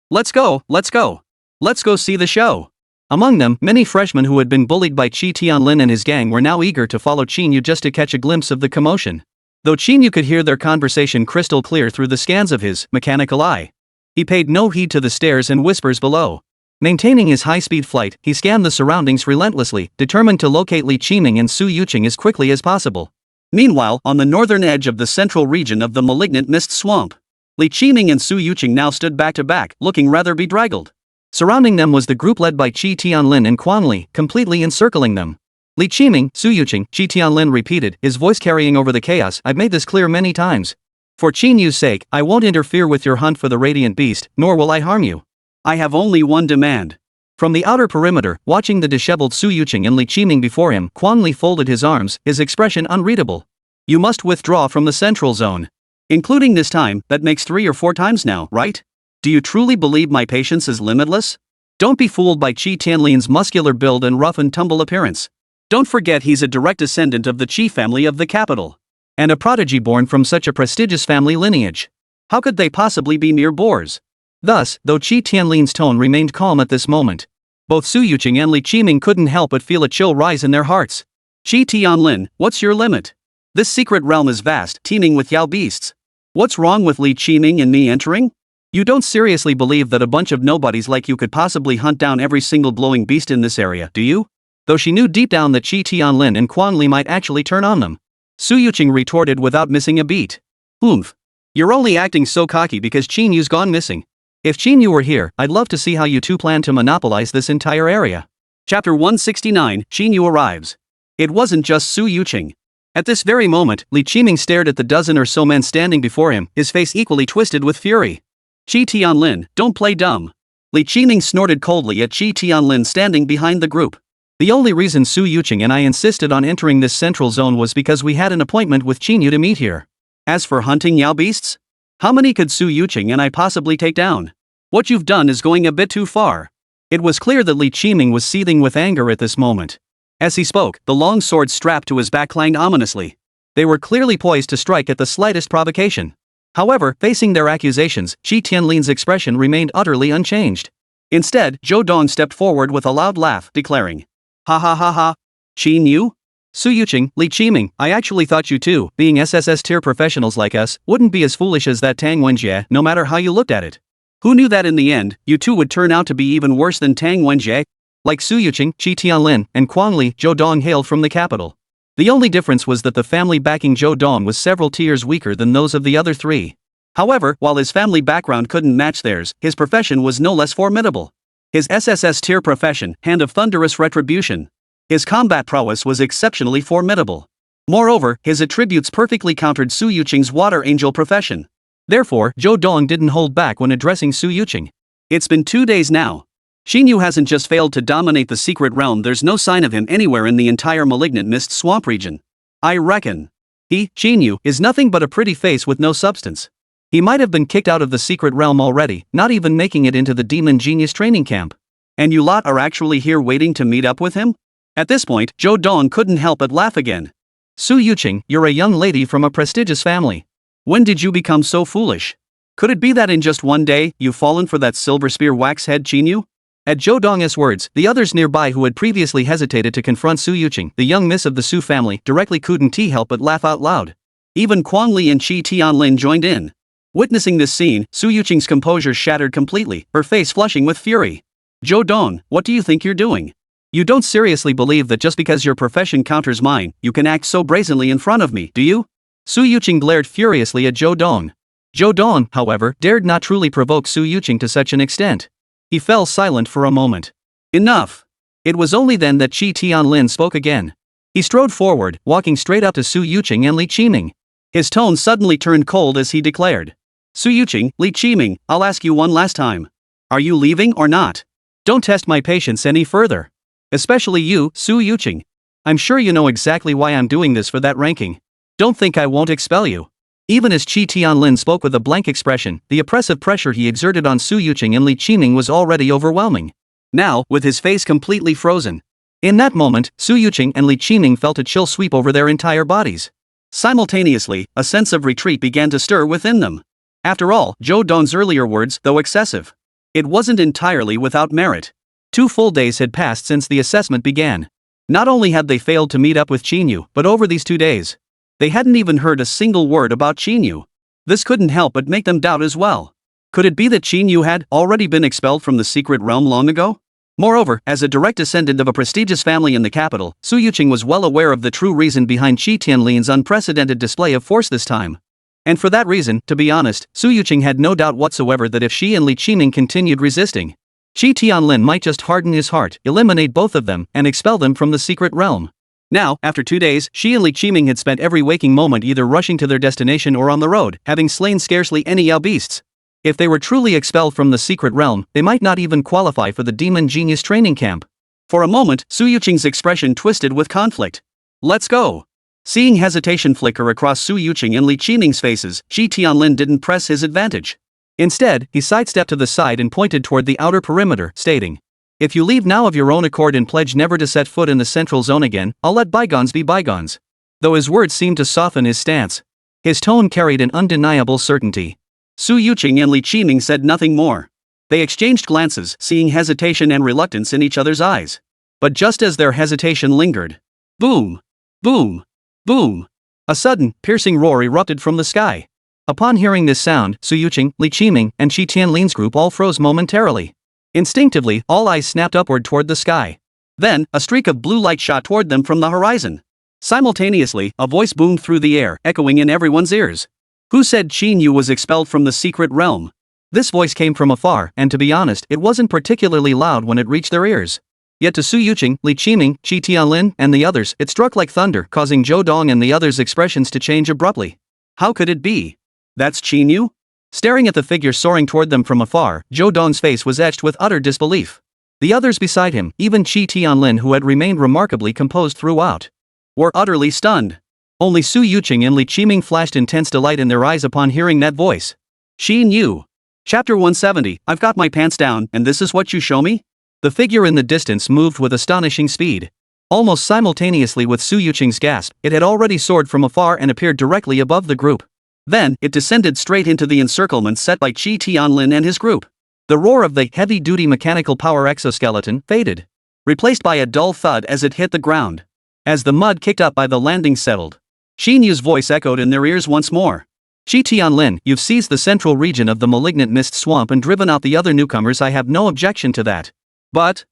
Let's go. Let's go see the show. Among them, many freshmen who had been bullied by Shi Tianlin and his gang were now eager to follow Qín Yǔ just to catch a glimpse of the commotion. Though Qín Yǔ could hear their conversation crystal clear through the scans of his mechanical eye, he paid no heed to the stares and whispers below. Maintaining his high-speed flight, he scanned the surroundings relentlessly, determined to locate Li Qiming and Su Yuqing as quickly as possible. Meanwhile, on the northern edge of the central region of the malignant mist swamp, Li Qiming and Su Yuqing now stood back to back, looking rather bedraggled. Surrounding them was the group led by Shi Tianlin and Quan Li, completely encircling them. Li Qiming, Su Yuqing, Shi Tianlin repeated, his voice carrying over the chaos. I've made this clear many times. For Qín Yǔ's sake, I won't interfere with your hunt for the radiant beast, nor will I harm you. I have only one demand. From the outer perimeter, watching the disheveled Su Yuqing and Li Qiming before him, Quan Li folded his arms, his expression unreadable. You must withdraw from the central zone. Including this time, that makes 3 or 4 times now, right? Do you truly believe my patience is limitless? Don't be fooled by Qi Tianlin's muscular build and rough-and-tumble appearance. Don't forget he's a direct descendant of the Qi family of the capital. And a prodigy born from such a prestigious family lineage. How could they possibly be mere boors? Thus, though Qi Tianlin's tone remained calm at this moment, both Su Yuqing and Li Qiming couldn't help but feel a chill rise in their hearts. Qi Tianlin, what's your limit? This secret realm is vast, teeming with Yao beasts. What's wrong with Li Qiming and me entering? You don't seriously believe that a bunch of nobodies like you could possibly hunt down every single glowing beast in this area, do you? Though she knew deep down that Qi Tianlin and Quan Li might actually turn on them. Su Yuqing retorted without missing a beat. Oomph. You're only acting so cocky because Qín Yú's gone missing. If Qín Yǔ were here, I'd love to see how you two plan to monopolize this entire area. Chapter 169, Qín Yǔ arrives. It wasn't just Su Yuqing. At this very moment, Li Qiming stared at the dozen or so men standing before him, his face equally twisted with fury. Qi Tianlin, don't play dumb. Li Qiming snorted coldly at Qi Tianlin standing behind the group. The only reason Su Yuqing and I insisted on entering this central zone was because we had an appointment with Qín Yǔ to meet here. As for hunting Yao beasts? How many could Su Yuqing and I possibly take down? What you've done is going a bit too far. It was clear that Li Qiming was seething with anger at this moment. As he spoke, the long sword strapped to his back clanged ominously. They were clearly poised to strike at the slightest provocation. However, facing their accusations, Qi Tianlin's expression remained utterly unchanged. Instead, Zhou Dong stepped forward with a loud laugh, declaring, "Ha ha ha ha! Qín Yǔ? Su Yuqing, Li Qiming, I actually thought you two, being SSS tier professionals like us, wouldn't be as foolish as that Tang Wenjie, no matter how you looked at it. Who knew that in the end, you two would turn out to be even worse than Tang Wenjie?" Like Su Yuqing, Qi Tianlin, and Quan Li, Zhou Dong hailed from the capital. The only difference was that the family backing Zhou Dong was several tiers weaker than those of the other three. However, while his family background couldn't match theirs, his profession was no less formidable. His SSS tier profession, Hand of Thunderous Retribution. His combat prowess was exceptionally formidable. Moreover, his attributes perfectly countered Su Yuqing's Water Angel profession. Therefore, Zhou Dong didn't hold back when addressing Su Yuqing. It's been 2 days now. Qín Yǔ hasn't just failed to dominate the secret realm, there's no sign of him anywhere in the entire Malignant Mist Swamp region. I reckon he, Qín Yǔ, is nothing but a pretty face with no substance. He might have been kicked out of the secret realm already, not even making it into the Demon Genius training camp. And you lot are actually here waiting to meet up with him? At this point, Zhou Dong couldn't help but laugh again. Su Yuqing, you're a young lady from a prestigious family. When did you become so foolish? Could it be that in just one day, you've fallen for that silver spear wax-head Qín Yǔ? At Zhou Dong's words, the others nearby who had previously hesitated to confront Su Yuqing, the young miss of the Su family, directly couldn't help but laugh out loud. Even Quan Li and Qi Tianlin joined in. Witnessing this scene, Su Yuqing's composure shattered completely, her face flushing with fury. Zhou Dong, what do you think you're doing? You don't seriously believe that just because your profession counters mine, you can act so brazenly in front of me, do you? Su Yuqing glared furiously at Zhou Dong. Zhou Dong, however, dared not truly provoke Su Yuqing to such an extent. He fell silent for a moment. Enough! It was only then that Qi Tianlin spoke again. He strode forward, walking straight up to Su Yuqing and Li Qiming. His tone suddenly turned cold as he declared, "Su Yuqing, Li Qiming, I'll ask you one last time. Are you leaving or not? Don't test my patience any further. Especially you, Su Yuqing. I'm sure you know exactly why I'm doing this for that ranking. Don't think I won't expel you." Even as Qi Tianlin spoke with a blank expression, the oppressive pressure he exerted on Su Yuqing and Li Qiming was already overwhelming. Now, with his face completely frozen. In that moment, Su Yuqing and Li Qiming felt a chill sweep over their entire bodies. Simultaneously, a sense of retreat began to stir within them. After all, Zhou Dong's earlier words, though excessive, it wasn't entirely without merit. 2 full days had passed since the assessment began. Not only had they failed to meet up with Qín Yǔ, but over these 2 days, they hadn't even heard a single word about Qín Yǔ. This couldn't help but make them doubt as well. Could it be that Qín Yǔ had already been expelled from the secret realm long ago? Moreover, as a direct descendant of a prestigious family in the capital, Su Yuqing was well aware of the true reason behind Qi Tianlin's unprecedented display of force this time. And for that reason, to be honest, Su Yuqing had no doubt whatsoever that if she and Li Qiming continued resisting, Qi Tianlin might just harden his heart, eliminate both of them, and expel them from the secret realm. Now, after 2 days, she and Li Qiming had spent every waking moment either rushing to their destination or on the road, having slain scarcely any Yao beasts. If they were truly expelled from the secret realm, they might not even qualify for the Demon Genius training camp. For a moment, Su Yuqing's expression twisted with conflict. "Let's go." Seeing hesitation flicker across Su Yuqing and Li Qiming's faces, Qi Tianlin didn't press his advantage. Instead, he sidestepped to the side and pointed toward the outer perimeter, stating, If you leave now of your own accord and pledge never to set foot in the central zone again, I'll let bygones be bygones. Though his words seemed to soften his stance, his tone carried an undeniable certainty. Su Yuqing and Li Qiming said nothing more. They exchanged glances, seeing hesitation and reluctance in each other's eyes. But just as their hesitation lingered, boom! Boom! Boom! A sudden, piercing roar erupted from the sky. Upon hearing this sound, Su Yuqing, Li Qiming, and Qi Tianlin's group all froze momentarily. Instinctively, all eyes snapped upward toward the sky. Then, a streak of blue light shot toward them from the horizon. Simultaneously, a voice boomed through the air, echoing in everyone's ears. Who said Qín Yǔ was expelled from the secret realm? This voice came from afar, and to be honest, it wasn't particularly loud when it reached their ears. Yet to Su Yuqing, Li Qiming, Qi Tianlin, and the others, it struck like thunder, causing Zhou Dong and the others' expressions to change abruptly. How could it be? That's Qín Yǔ? Staring at the figure soaring toward them from afar, Zhou Dong's face was etched with utter disbelief. The others beside him, even Qi Tianlin, who had remained remarkably composed throughout, were utterly stunned. Only Su Yuqing and Li Qiming flashed intense delight in their eyes upon hearing that voice. Qín Yǔ. Chapter 170, I've got my pants down, and this is what you show me? The figure in the distance moved with astonishing speed. Almost simultaneously with Su Yuqing's gasp, it had already soared from afar and appeared directly above the group. Then, it descended straight into the encirclement set by Qi Tianlin and his group. The roar of the heavy-duty mechanical power exoskeleton faded, replaced by a dull thud as it hit the ground. As the mud kicked up by the landing settled, Qín Yǔ's voice echoed in their ears once more. Qi Tianlin, you've seized the central region of the malignant mist swamp and driven out the other newcomers. I have no objection to that. But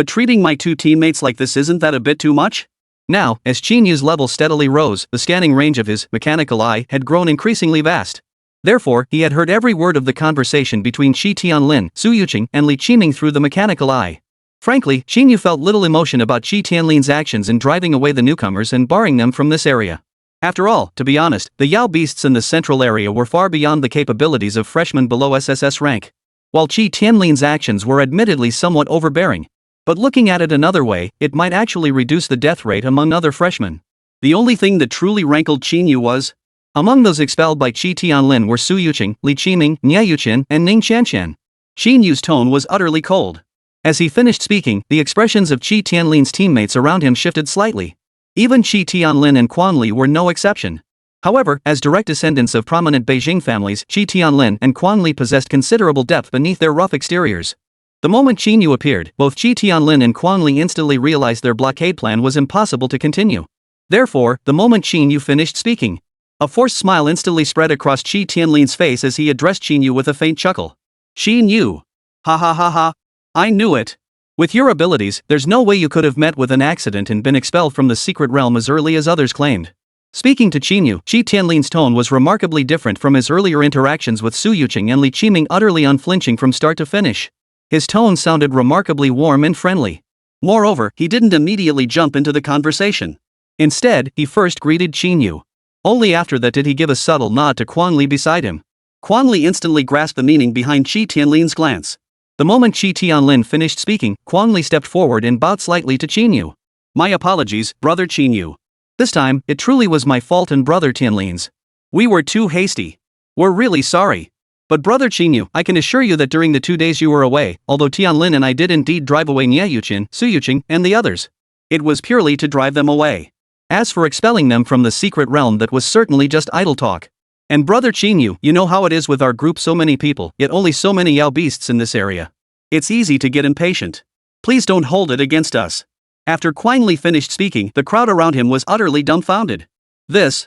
treating my two teammates like this, isn't that a bit too much? Now, as Qín Yǔ's level steadily rose, the scanning range of his mechanical eye had grown increasingly vast. Therefore, he had heard every word of the conversation between Qi Tianlin, Su Yuqing, and Li Qiming through the mechanical eye. Frankly, Qín Yǔ felt little emotion about Qi Tianlin's actions in driving away the newcomers and barring them from this area. After all, to be honest, the Yao beasts in the central area were far beyond the capabilities of freshmen below SSS rank. While Qi Tianlin's actions were admittedly somewhat overbearing, but looking at it another way, it might actually reduce the death rate among other freshmen. The only thing that truly rankled Qín Yǔ was, among those expelled by Qi Tianlin were Su Yuqing, Li Qiming, Niè Yǔqiān, and Ning Qianqian. Qín Yǔ's tone was utterly cold. As he finished speaking, the expressions of Qi Tianlin's teammates around him shifted slightly. Even Qi Tianlin and Quan Li were no exception. However, as direct descendants of prominent Beijing families, Qi Tianlin and Quan Li possessed considerable depth beneath their rough exteriors. The moment Qín Yǔ appeared, both Qi Tianlin and Quan Li instantly realized their blockade plan was impossible to continue. Therefore, the moment Qín Yǔ finished speaking, a forced smile instantly spread across Qi Tianlin's face as he addressed Qín Yǔ with a faint chuckle. Qín Yǔ. Ha ha ha ha. I knew it. With your abilities, there's no way you could have met with an accident and been expelled from the secret realm as early as others claimed. Speaking to Qín Yǔ, Qi Tianlin's tone was remarkably different from his earlier interactions with Su Yuqing and Li Qiming, utterly unflinching from start to finish. His tone sounded remarkably warm and friendly. Moreover, he didn't immediately jump into the conversation. Instead, he first greeted Qín Yǔ. Only after that did he give a subtle nod to Quan Li beside him. Quan Li instantly grasped the meaning behind Qi Tianlin's glance. The moment Qi Tianlin finished speaking, Quan Li stepped forward and bowed slightly to Qín Yǔ. My apologies, brother Qín Yǔ. This time, it truly was my fault and brother Tianlin's. We were too hasty. We're really sorry. But brother Qín Yǔ, I can assure you that during the 2 days you were away, although Tianlin and I did indeed drive away Niè Yǔqiān, Su Yuqing, and the others, it was purely to drive them away. As for expelling them from the secret realm, that was certainly just idle talk. And brother Qín Yǔ, you know how it is with our group, so many people, yet only so many Yao beasts in this area. It's easy to get impatient. Please don't hold it against us. After Quan Li finished speaking, the crowd around him was utterly dumbfounded. This.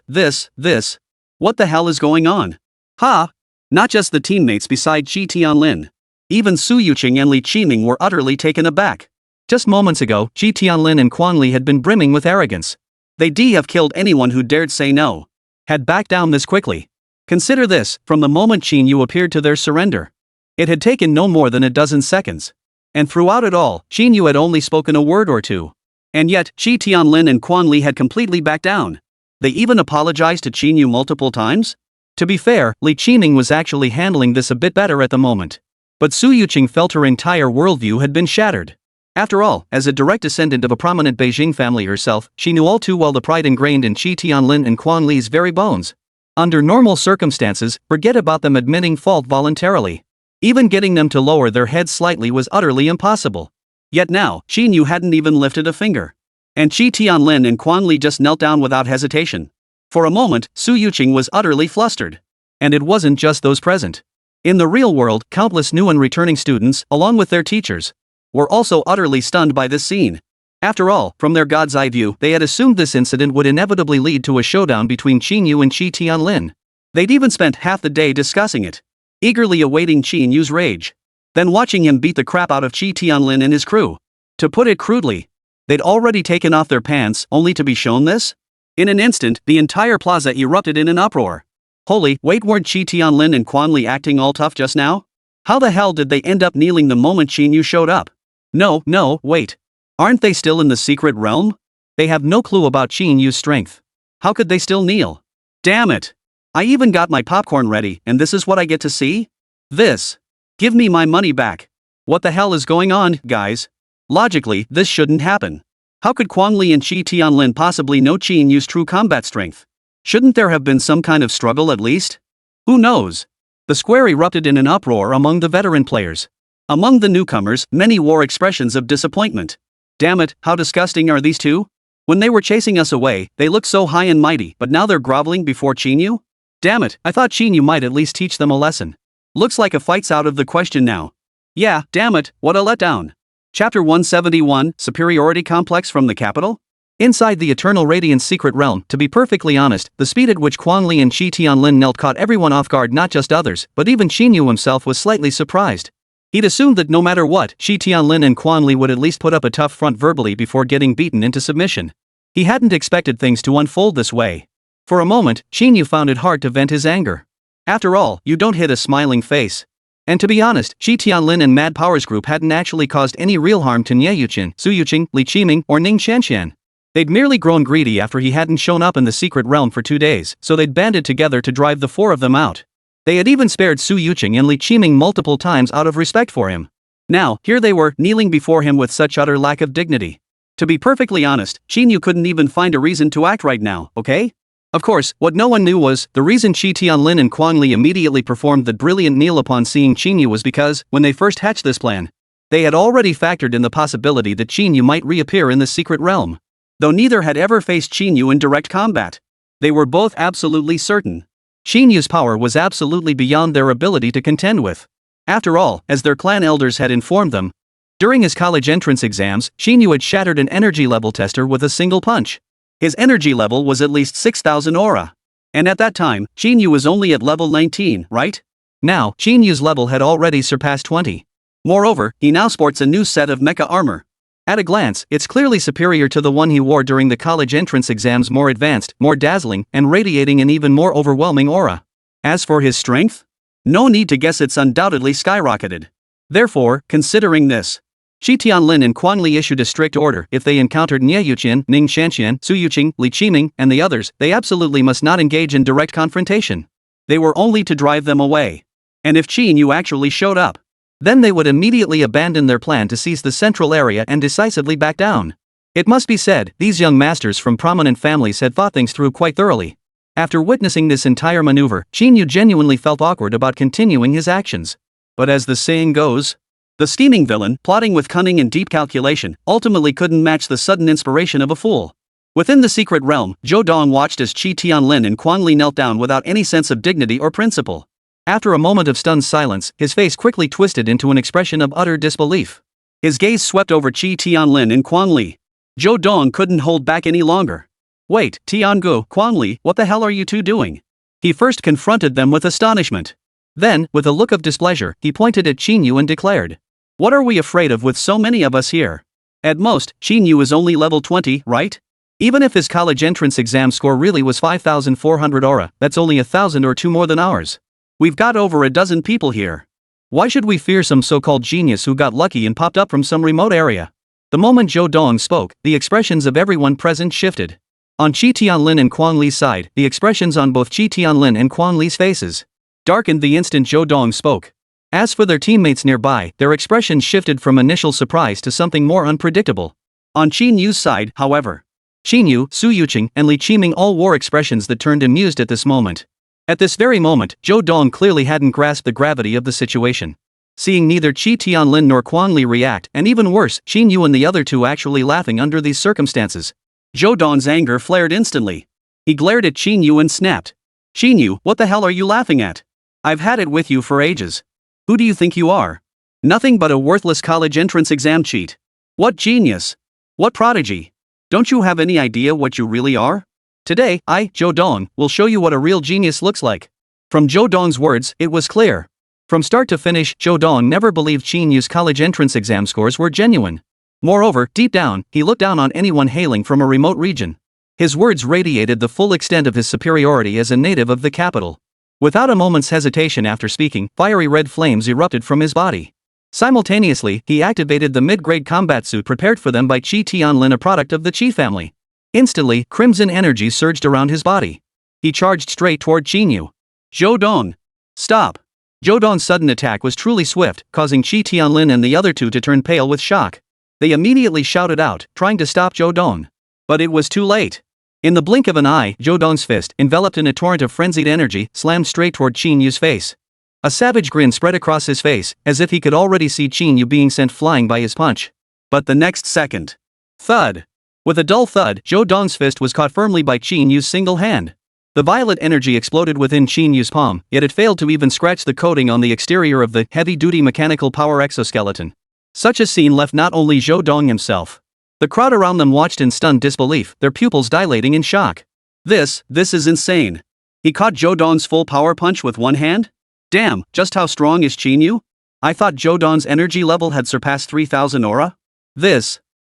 What the hell is going on? Ha! Not just the teammates beside Qi Tianlin. Even Su Yuqing and Li Qiming were utterly taken aback. Just moments ago, Qi Tianlin and Quan Li had been brimming with arrogance. They'd have killed anyone who dared say no. Had backed down this quickly. Consider this, from the moment Qín Yǔ appeared to their surrender. It had taken no more than a dozen seconds. And throughout it all, Qín Yǔ had only spoken a word or two. And yet, Qi Tianlin and Quan Li had completely backed down. They even apologized to Qín Yǔ multiple times? To be fair, Li Qiming was actually handling this a bit better at the moment. But Su Yuqing felt her entire worldview had been shattered. After all, as a direct descendant of a prominent Beijing family herself, she knew all too well the pride ingrained in Qi Tianlin and Quan Li's very bones. Under normal circumstances, forget about them admitting fault voluntarily. Even getting them to lower their heads slightly was utterly impossible. Yet now, Qín Yǔ hadn't even lifted a finger. And Qi Tianlin and Quan Li just knelt down without hesitation. For a moment, Su Yuqing was utterly flustered. And it wasn't just those present. In the real world, countless new and returning students, along with their teachers, were also utterly stunned by this scene. After all, from their god's eye view, they had assumed this incident would inevitably lead to a showdown between Qín Yǔ and Qi Tianlin. They'd even spent half the day discussing it, eagerly awaiting Qín Yǔ's rage, then watching him beat the crap out of Qi Tianlin and his crew. To put it crudely, they'd already taken off their pants only to be shown this? In an instant, the entire plaza erupted in an uproar. Holy, wait, weren't Qi Tianlin and Quan Li acting all tough just now? How the hell did they end up kneeling the moment Qín Yǔ showed up? No, wait. Aren't they still in the secret realm? They have no clue about Qín Yǔ's strength. How could they still kneel? Damn it! I even got my popcorn ready, and this is what I get to see? This. Give me my money back. What the hell is going on, guys? Logically, this shouldn't happen. How could Quan Li and Qi Tianlin possibly know Qín Yǔ's true combat strength? Shouldn't there have been some kind of struggle at least? Who knows? The square erupted in an uproar among the veteran players. Among the newcomers, many wore expressions of disappointment. Damn it, how disgusting are these two? When they were chasing us away, they looked so high and mighty, but now they're groveling before Qín Yǔ? Damn it, I thought Qín Yǔ might at least teach them a lesson. Looks like a fight's out of the question now. Yeah, damn it, what a letdown. Chapter 171, Superiority Complex from the Capital? Inside the Eternal Radiance secret realm, to be perfectly honest, the speed at which Quan Li and Qi Tianlin knelt caught everyone off guard, not just others, but even Qín Yǔ himself was slightly surprised. He'd assumed that no matter what, Qi Tianlin and Quan Li would at least put up a tough front verbally before getting beaten into submission. He hadn't expected things to unfold this way. For a moment, Qín Yǔ found it hard to vent his anger. After all, you don't hit a smiling face. And to be honest, Qi Tianlin and Mad Powers Group hadn't actually caused any real harm to Niè Yǔqiān, Su Yuqing, Li Qiming, or Ning Qianqian. They'd merely grown greedy after he hadn't shown up in the secret realm for 2 days, so they'd banded together to drive the four of them out. They had even spared Su Yuqing and Li Qiming multiple times out of respect for him. Now, here they were, kneeling before him with such utter lack of dignity. To be perfectly honest, Qín Yǔ couldn't even find a reason to act right now, okay? Of course, what no one knew was, the reason Qi Tianlin and Quan Li immediately performed the brilliant kneel upon seeing Qín Yǔ was because, when they first hatched this plan, they had already factored in the possibility that Qín Yǔ might reappear in the secret realm. Though neither had ever faced Qín Yǔ in direct combat, they were both absolutely certain Qín Yǔ's power was absolutely beyond their ability to contend with. After all, as their clan elders had informed them, during his college entrance exams, Qín Yǔ had shattered an energy level tester with a single punch. His energy level was at least 6,000 aura. And at that time, Qín Yǔ was only at level 19, right? Now, Qín Yǔ's level had already surpassed 20. Moreover, he now sports a new set of mecha armor. At a glance, it's clearly superior to the one he wore during the college entrance exams, more advanced, more dazzling, and radiating an even more overwhelming aura. As for his strength? No need to guess, it's undoubtedly skyrocketed. Therefore, considering this, Qi Tianlin and Quan Li issued a strict order: if they encountered Niè Yǔqiān, Ning Qianqian, Su Yuqing, Li Qiming, and the others, they absolutely must not engage in direct confrontation. They were only to drive them away. And if Qín Yǔ actually showed up, then they would immediately abandon their plan to seize the central area and decisively back down. It must be said, these young masters from prominent families had thought things through quite thoroughly. After witnessing this entire maneuver, Qín Yǔ genuinely felt awkward about continuing his actions. But as the saying goes, the scheming villain, plotting with cunning and deep calculation, ultimately couldn't match the sudden inspiration of a fool. Within the secret realm, Zhou Dong watched as Qi Tianlin and Quan Li knelt down without any sense of dignity or principle. After a moment of stunned silence, his face quickly twisted into an expression of utter disbelief. His gaze swept over Qi Tianlin and Quan Li. Zhou Dong couldn't hold back any longer. Wait, Tiangu, Quan Li, what the hell are you two doing? He first confronted them with astonishment. Then, with a look of displeasure, he pointed at Qín Yǔ and declared, "What are we afraid of with so many of us here? At most, Qín Yǔ is only level 20, right? Even if his college entrance exam score really was 5,400 aura, that's only 1,000 or 2 more than ours. We've got over a dozen people here. Why should we fear some so-called genius who got lucky and popped up from some remote area?" The moment Zhou Dong spoke, the expressions of everyone present shifted. On Qi Tianlin and Quan Li's side, the expressions on both Qi Tianlin and Quan Li's faces darkened the instant Zhou Dong spoke. As for their teammates nearby, their expressions shifted from initial surprise to something more unpredictable. On Qín Yǔ's side, however, Qín Yǔ, Su Yuqing, and Li Qiming all wore expressions that turned amused at this moment. At this very moment, Zhou Dong clearly hadn't grasped the gravity of the situation. Seeing neither Qi Tianlin nor Quang Li react, and even worse, Qín Yǔ and the other two actually laughing under these circumstances, Zhou Dong's anger flared instantly. He glared at Qín Yǔ and snapped. Qín Yǔ, what the hell are you laughing at? I've had it with you for ages. Who do you think you are? Nothing but a worthless college entrance exam cheat. What genius? What prodigy? Don't you have any idea what you really are? Today, I, Zhou Dong, will show you what a real genius looks like. From Zhou Dong's words, it was clear. From start to finish, Zhou Dong never believed Qín Yǔ's college entrance exam scores were genuine. Moreover, deep down, he looked down on anyone hailing from a remote region. His words radiated the full extent of his superiority as a native of the capital. Without a moment's hesitation after speaking, fiery red flames erupted from his body. Simultaneously, he activated the mid-grade combat suit prepared for them by Qi Tianlin, a product of the Qi family. Instantly, crimson energy surged around his body. He charged straight toward Qín Yǔ. Zhou Dong! Stop! Zhou Dong's sudden attack was truly swift, causing Qi Tianlin and the other two to turn pale with shock. They immediately shouted out, trying to stop Zhou Dong. But it was too late. In the blink of an eye, Zhou Dong's fist, enveloped in a torrent of frenzied energy, slammed straight toward Qín Yǔ's face. A savage grin spread across his face, as if he could already see Qín Yǔ being sent flying by his punch. But the next second. Thud! With a dull thud, Zhou Dong's fist was caught firmly by Qín Yǔ's single hand. The violet energy exploded within Qín Yǔ's palm, yet it failed to even scratch the coating on the exterior of the heavy-duty mechanical power exoskeleton. Such a scene left not only Zhou Dong himself. The crowd around them watched in stunned disbelief, their pupils dilating in shock. This is insane. He caught Zhou Dong's full power punch with one hand? Damn, just how strong is Qín Yǔ? I thought Zhou Dong's energy level had surpassed 3,000 aura?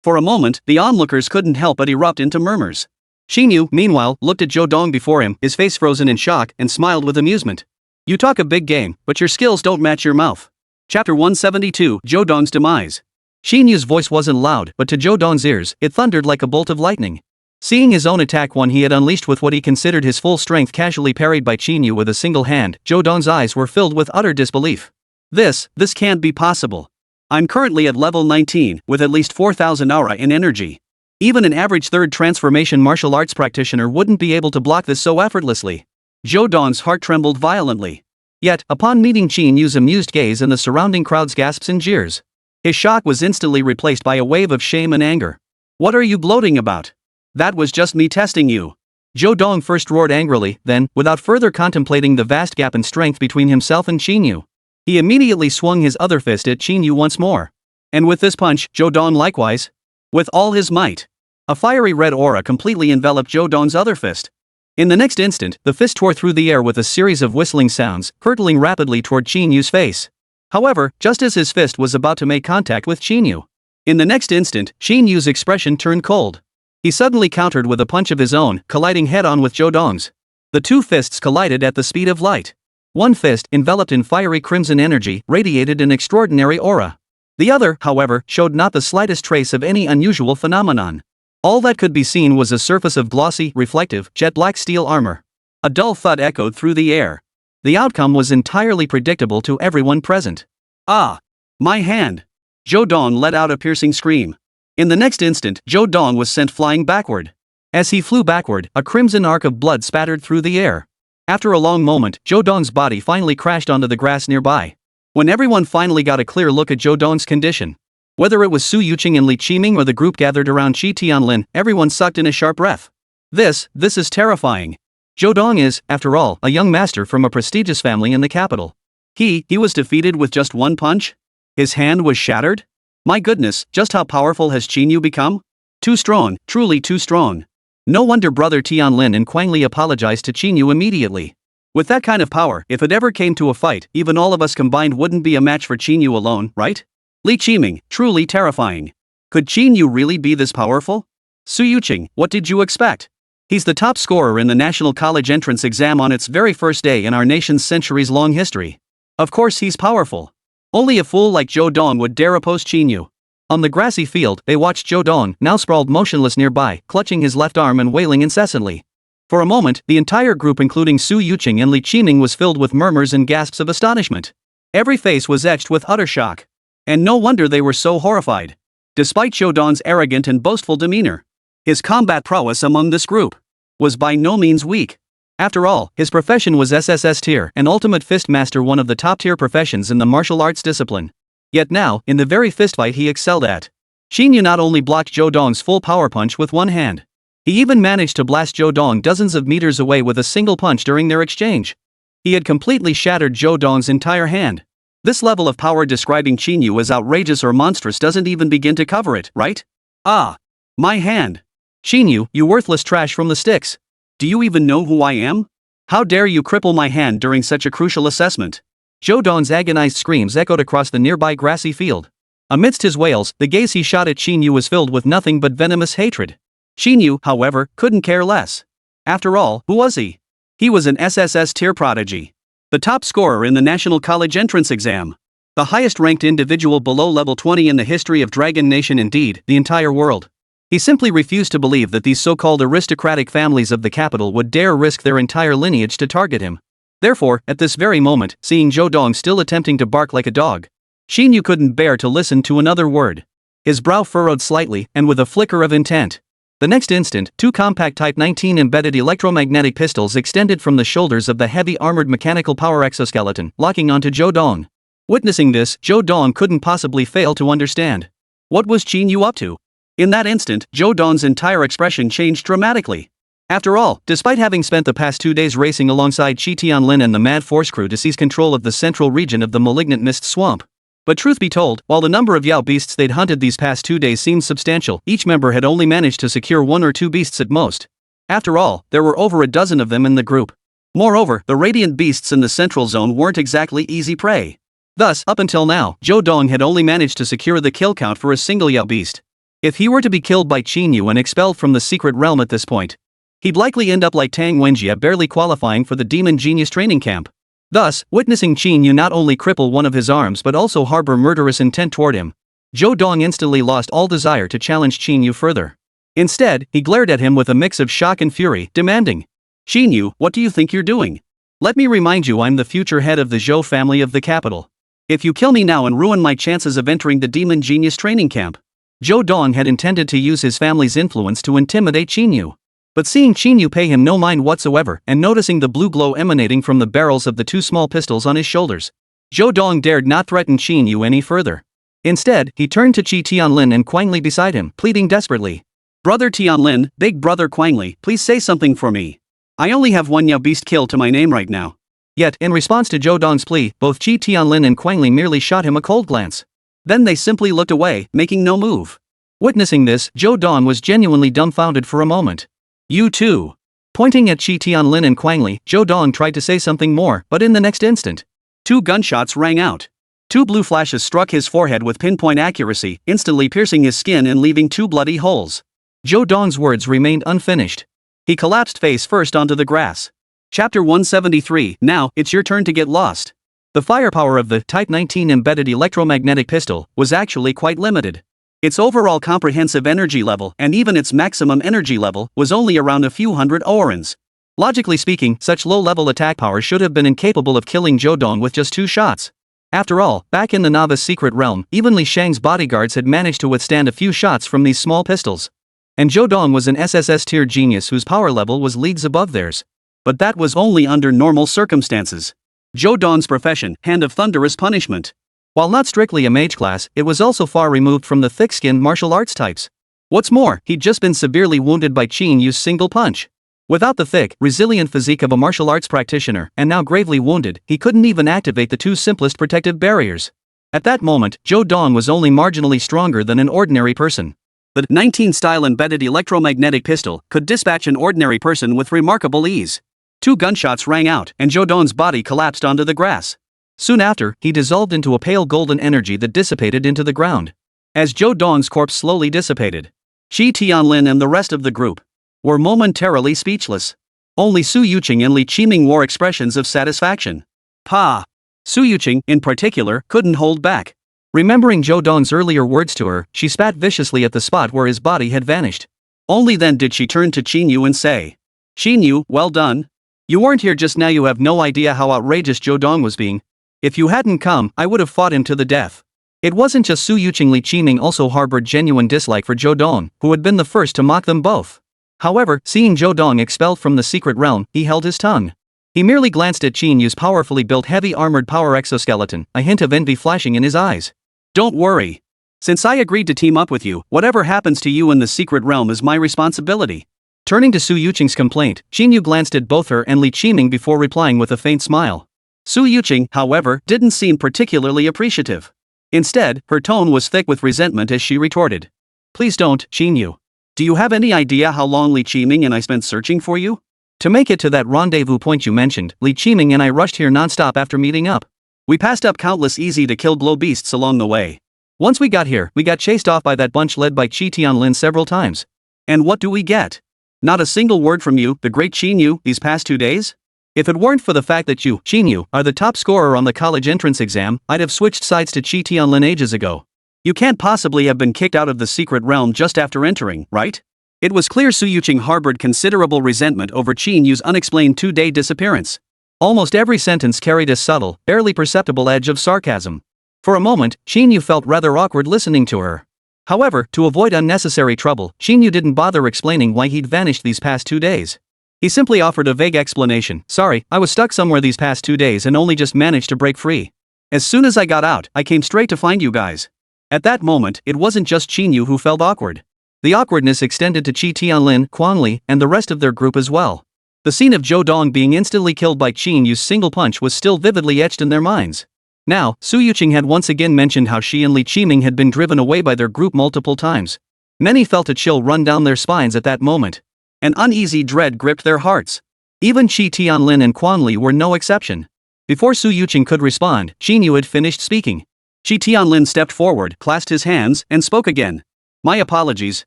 For a moment, the onlookers couldn't help but erupt into murmurs. Qín Yǔ, meanwhile, looked at Zhou Dong before him, his face frozen in shock, and smiled with amusement. You talk a big game, but your skills don't match your mouth. Chapter 172, Zhou Dong's Demise. Qín Yǔ's voice wasn't loud, but to Zhou Dong's ears, it thundered like a bolt of lightning. Seeing his own attack, one he had unleashed with what he considered his full strength, casually parried by Qín Yǔ with a single hand, Zhou Dong's eyes were filled with utter disbelief. This can't be possible. I'm currently at level 19, with at least 4,000 aura in energy. Even an average third transformation martial arts practitioner wouldn't be able to block this so effortlessly. Zhou Dong's heart trembled violently. Yet, upon meeting Qín Yǔ's amused gaze and the surrounding crowd's gasps and jeers, his shock was instantly replaced by a wave of shame and anger. What are you gloating about? That was just me testing you. Zhou Dong first roared angrily, then, without further contemplating the vast gap in strength between himself and Qín Yǔ, he immediately swung his other fist at Qín Yǔ once more. And with this punch, Zhou Dong likewise, with all his might. A fiery red aura completely enveloped Zhou Dong's other fist. In the next instant, the fist tore through the air with a series of whistling sounds, hurtling rapidly toward Qín Yǔ's face. However, just as his fist was about to make contact with Qín Yǔ, in the next instant, Qín Yǔ's expression turned cold. He suddenly countered with a punch of his own, colliding head-on with Zhou Dong's. The two fists collided at the speed of light. One fist, enveloped in fiery crimson energy, radiated an extraordinary aura. The other, however, showed not the slightest trace of any unusual phenomenon. All that could be seen was a surface of glossy, reflective, jet-black steel armor. A dull thud echoed through the air. The outcome was entirely predictable to everyone present. Ah! My hand! Zhou Dong let out a piercing scream. In the next instant, Zhou Dong was sent flying backward. As he flew backward, a crimson arc of blood spattered through the air. After a long moment, Zhou Dong's body finally crashed onto the grass nearby. When everyone finally got a clear look at Zhou Dong's condition, whether it was Su Yuqing and Li Qiming or the group gathered around Qi Tianlin, everyone sucked in a sharp breath. This is terrifying. Zhou Dong is, after all, a young master from a prestigious family in the capital. He was defeated with just one punch? His hand was shattered? My goodness, just how powerful has Qín Yǔ become? Too strong, truly too strong. No wonder Brother Tianlin and Quang Li apologized to Qín Yǔ immediately. With that kind of power, if it ever came to a fight, even all of us combined wouldn't be a match for Qín Yǔ alone, right? Li Qiming, truly terrifying. Could Qín Yǔ really be this powerful? Su Yuqing, what did you expect? He's the top scorer in the National College Entrance exam on its very first day in our nation's centuries-long history. Of course he's powerful. Only a fool like Zhou Dong would dare oppose Qín Yǔ. On the grassy field, they watched Zhou Dong, now sprawled motionless nearby, clutching his left arm and wailing incessantly. For a moment, the entire group including Su Yuqing and Li Qiming was filled with murmurs and gasps of astonishment. Every face was etched with utter shock. And no wonder they were so horrified. Despite Zhou Dong's arrogant and boastful demeanor, his combat prowess among this group was by no means weak. After all, his profession was SSS tier and ultimate fist master, one of the top tier professions in the martial arts discipline. Yet now, in the very fistfight he excelled at, Qín Yǔ not only blocked Zhou Dong's full power punch with one hand, he even managed to blast Zhou Dong dozens of meters away with a single punch during their exchange. He had completely shattered Zhou Dong's entire hand. This level of power describing Qín Yǔ as outrageous or monstrous doesn't even begin to cover it, right? Ah! My hand! Qín Yǔ, you worthless trash from the sticks! Do you even know who I am? How dare you cripple my hand during such a crucial assessment? Zhou Dong's agonized screams echoed across the nearby grassy field. Amidst his wails, the gaze he shot at Qín Yǔ was filled with nothing but venomous hatred. Qín Yǔ, however, couldn't care less. After all, who was he? He was an SSS tier prodigy. The top scorer in the National College Entrance Exam. The highest ranked individual below level 20 in the history of Dragon Nation, indeed, the entire world. He simply refused to believe that these so-called aristocratic families of the capital would dare risk their entire lineage to target him. Therefore, at this very moment, seeing Zhou Dong still attempting to bark like a dog, Qín Yǔ couldn't bear to listen to another word. His brow furrowed slightly, and with a flicker of intent. The next instant, two compact Type 19 embedded electromagnetic pistols extended from the shoulders of the heavy armored mechanical power exoskeleton, locking onto Zhou Dong. Witnessing this, Zhou Dong couldn't possibly fail to understand. What was Qín Yǔ up to? In that instant, Zhou Dong's entire expression changed dramatically. After all, despite having spent the past 2 days racing alongside Qi Tianlin and the Mad Force crew to seize control of the central region of the malignant mist swamp. But truth be told, while the number of Yao beasts they'd hunted these past 2 days seemed substantial, each member had only managed to secure 1 or 2 beasts at most. After all, there were over a dozen of them in the group. Moreover, the radiant beasts in the central zone weren't exactly easy prey. Thus, up until now, Zhou Dong had only managed to secure the kill count for a single Yao beast. If he were to be killed by Qín Yǔ and expelled from the secret realm at this point, he'd likely end up like Tang Wenjie, barely qualifying for the Demon Genius training camp. Thus, witnessing Qín Yǔ not only cripple one of his arms but also harbor murderous intent toward him, Zhou Dong instantly lost all desire to challenge Qín Yǔ further. Instead, he glared at him with a mix of shock and fury, demanding, "Qín Yǔ, what do you think you're doing? Let me remind you, I'm the future head of the Zhou family of the capital. If you kill me now and ruin my chances of entering the Demon Genius training camp." Zhou Dong had intended to use his family's influence to intimidate Qín Yǔ. But seeing Qín Yǔ pay him no mind whatsoever and noticing the blue glow emanating from the barrels of the 2 small pistols on his shoulders, Zhou Dong dared not threaten Qín Yǔ any further. Instead, he turned to Qi Tianlin and Quang Li beside him, pleading desperately. "Brother Tianlin, big brother Quang Li, please say something for me. I only have 1 Yao beast kill to my name right now." Yet, in response to Zhou Dong's plea, both Qi Tianlin and Quang Li merely shot him a cold glance. Then they simply looked away, making no move. Witnessing this, Zhou Dong was genuinely dumbfounded for a moment. "You too." Pointing at Qi Tianlin and Quang Li, Zhou Dong tried to say something more, but in the next instant, 2 gunshots rang out. 2 blue flashes struck his forehead with pinpoint accuracy, instantly piercing his skin and leaving 2 bloody holes. Zhou Dong's words remained unfinished. He collapsed face first onto the grass. Chapter 173, now, it's your turn to get lost. The firepower of the Type 19 embedded electromagnetic pistol was actually quite limited. Its overall comprehensive energy level, and even its maximum energy level, was only around a few hundred orans. Logically speaking, such low-level attack power should have been incapable of killing Zhou Dong with just 2 shots. After all, back in the novice secret realm, even Li Shang's bodyguards had managed to withstand a few shots from these small pistols. And Zhou Dong was an SSS tier genius whose power level was leagues above theirs. But that was only under normal circumstances. Zhou Dong's profession, Hand of Thunderous Punishment. While not strictly a mage class, it was also far removed from the thick-skinned martial arts types. What's more, he'd just been severely wounded by Qín Yǔ's single punch. Without the thick, resilient physique of a martial arts practitioner, and now gravely wounded, he couldn't even activate the 2 simplest protective barriers. At that moment, Zhou Dong was only marginally stronger than an ordinary person. The 19-style embedded electromagnetic pistol could dispatch an ordinary person with remarkable ease. 2 gunshots rang out, and Zhou Dong's body collapsed onto the grass. Soon after, he dissolved into a pale golden energy that dissipated into the ground. As Zhou Dong's corpse slowly dissipated, Qi Tianlin and the rest of the group were momentarily speechless. Only Su Yuqing and Li Qiming wore expressions of satisfaction. Pa! Su Yuqing, in particular, couldn't hold back. Remembering Zhou Dong's earlier words to her, she spat viciously at the spot where his body had vanished. Only then did she turn to Qín Yǔ and say, "Qín Yǔ, well done. You weren't here just now, you have no idea how outrageous Zhou Dong was being. If you hadn't come, I would have fought him to the death." It wasn't just Su Yuqing, Li Qiming also harbored genuine dislike for Zhou Dong, who had been the first to mock them both. However, seeing Zhou Dong expelled from the secret realm, he held his tongue. He merely glanced at Qín Yǔ's powerfully built heavy armored power exoskeleton, a hint of envy flashing in his eyes. Don't worry. Since I agreed to team up with you, whatever happens to you in the secret realm is my responsibility. Turning to Su Yuqing's complaint, Qín Yǔ glanced at both her and Li Qiming before replying with a faint smile. Su Yuqing, however, didn't seem particularly appreciative. Instead, her tone was thick with resentment as she retorted. Please don't, Qín Yǔ. Do you have any idea how long Li Qiming and I spent searching for you? To make it to that rendezvous point you mentioned, Li Qiming and I rushed here non-stop after meeting up. We passed up countless easy-to-kill blow beasts along the way. Once we got here, we got chased off by that bunch led by Qi Tianlin several times. And what do we get? Not a single word from you, the great Qín Yǔ, these past 2 days? If it weren't for the fact that you, Qín Yǔ, are the top scorer on the college entrance exam, I'd have switched sides to Qi Tianlin ages ago. You can't possibly have been kicked out of the secret realm just after entering, right? It was clear Su Yuqing harbored considerable resentment over Qín Yǔ's unexplained 2-day disappearance. Almost every sentence carried a subtle, barely perceptible edge of sarcasm. For a moment, Qín Yǔ felt rather awkward listening to her. However, to avoid unnecessary trouble, Qín Yǔ didn't bother explaining why he'd vanished these past 2 days. He simply offered a vague explanation. Sorry, I was stuck somewhere these past 2 days and only just managed to break free. As soon as I got out, I came straight to find you guys. At that moment, it wasn't just Qín Yǔ who felt awkward. The awkwardness extended to Qi Tianlin, Quan Li, and the rest of their group as well. The scene of Zhou Dong being instantly killed by Qín Yǔ's single punch was still vividly etched in their minds. Now, Su Yuqing had once again mentioned how she and Li Qiming had been driven away by their group multiple times. Many felt a chill run down their spines at that moment. An uneasy dread gripped their hearts. Even Qi Tianlin and Quan Li were no exception. Before Su Yuqing could respond, Qín Yǔ had finished speaking. Qi Tianlin stepped forward, clasped his hands, and spoke again. My apologies,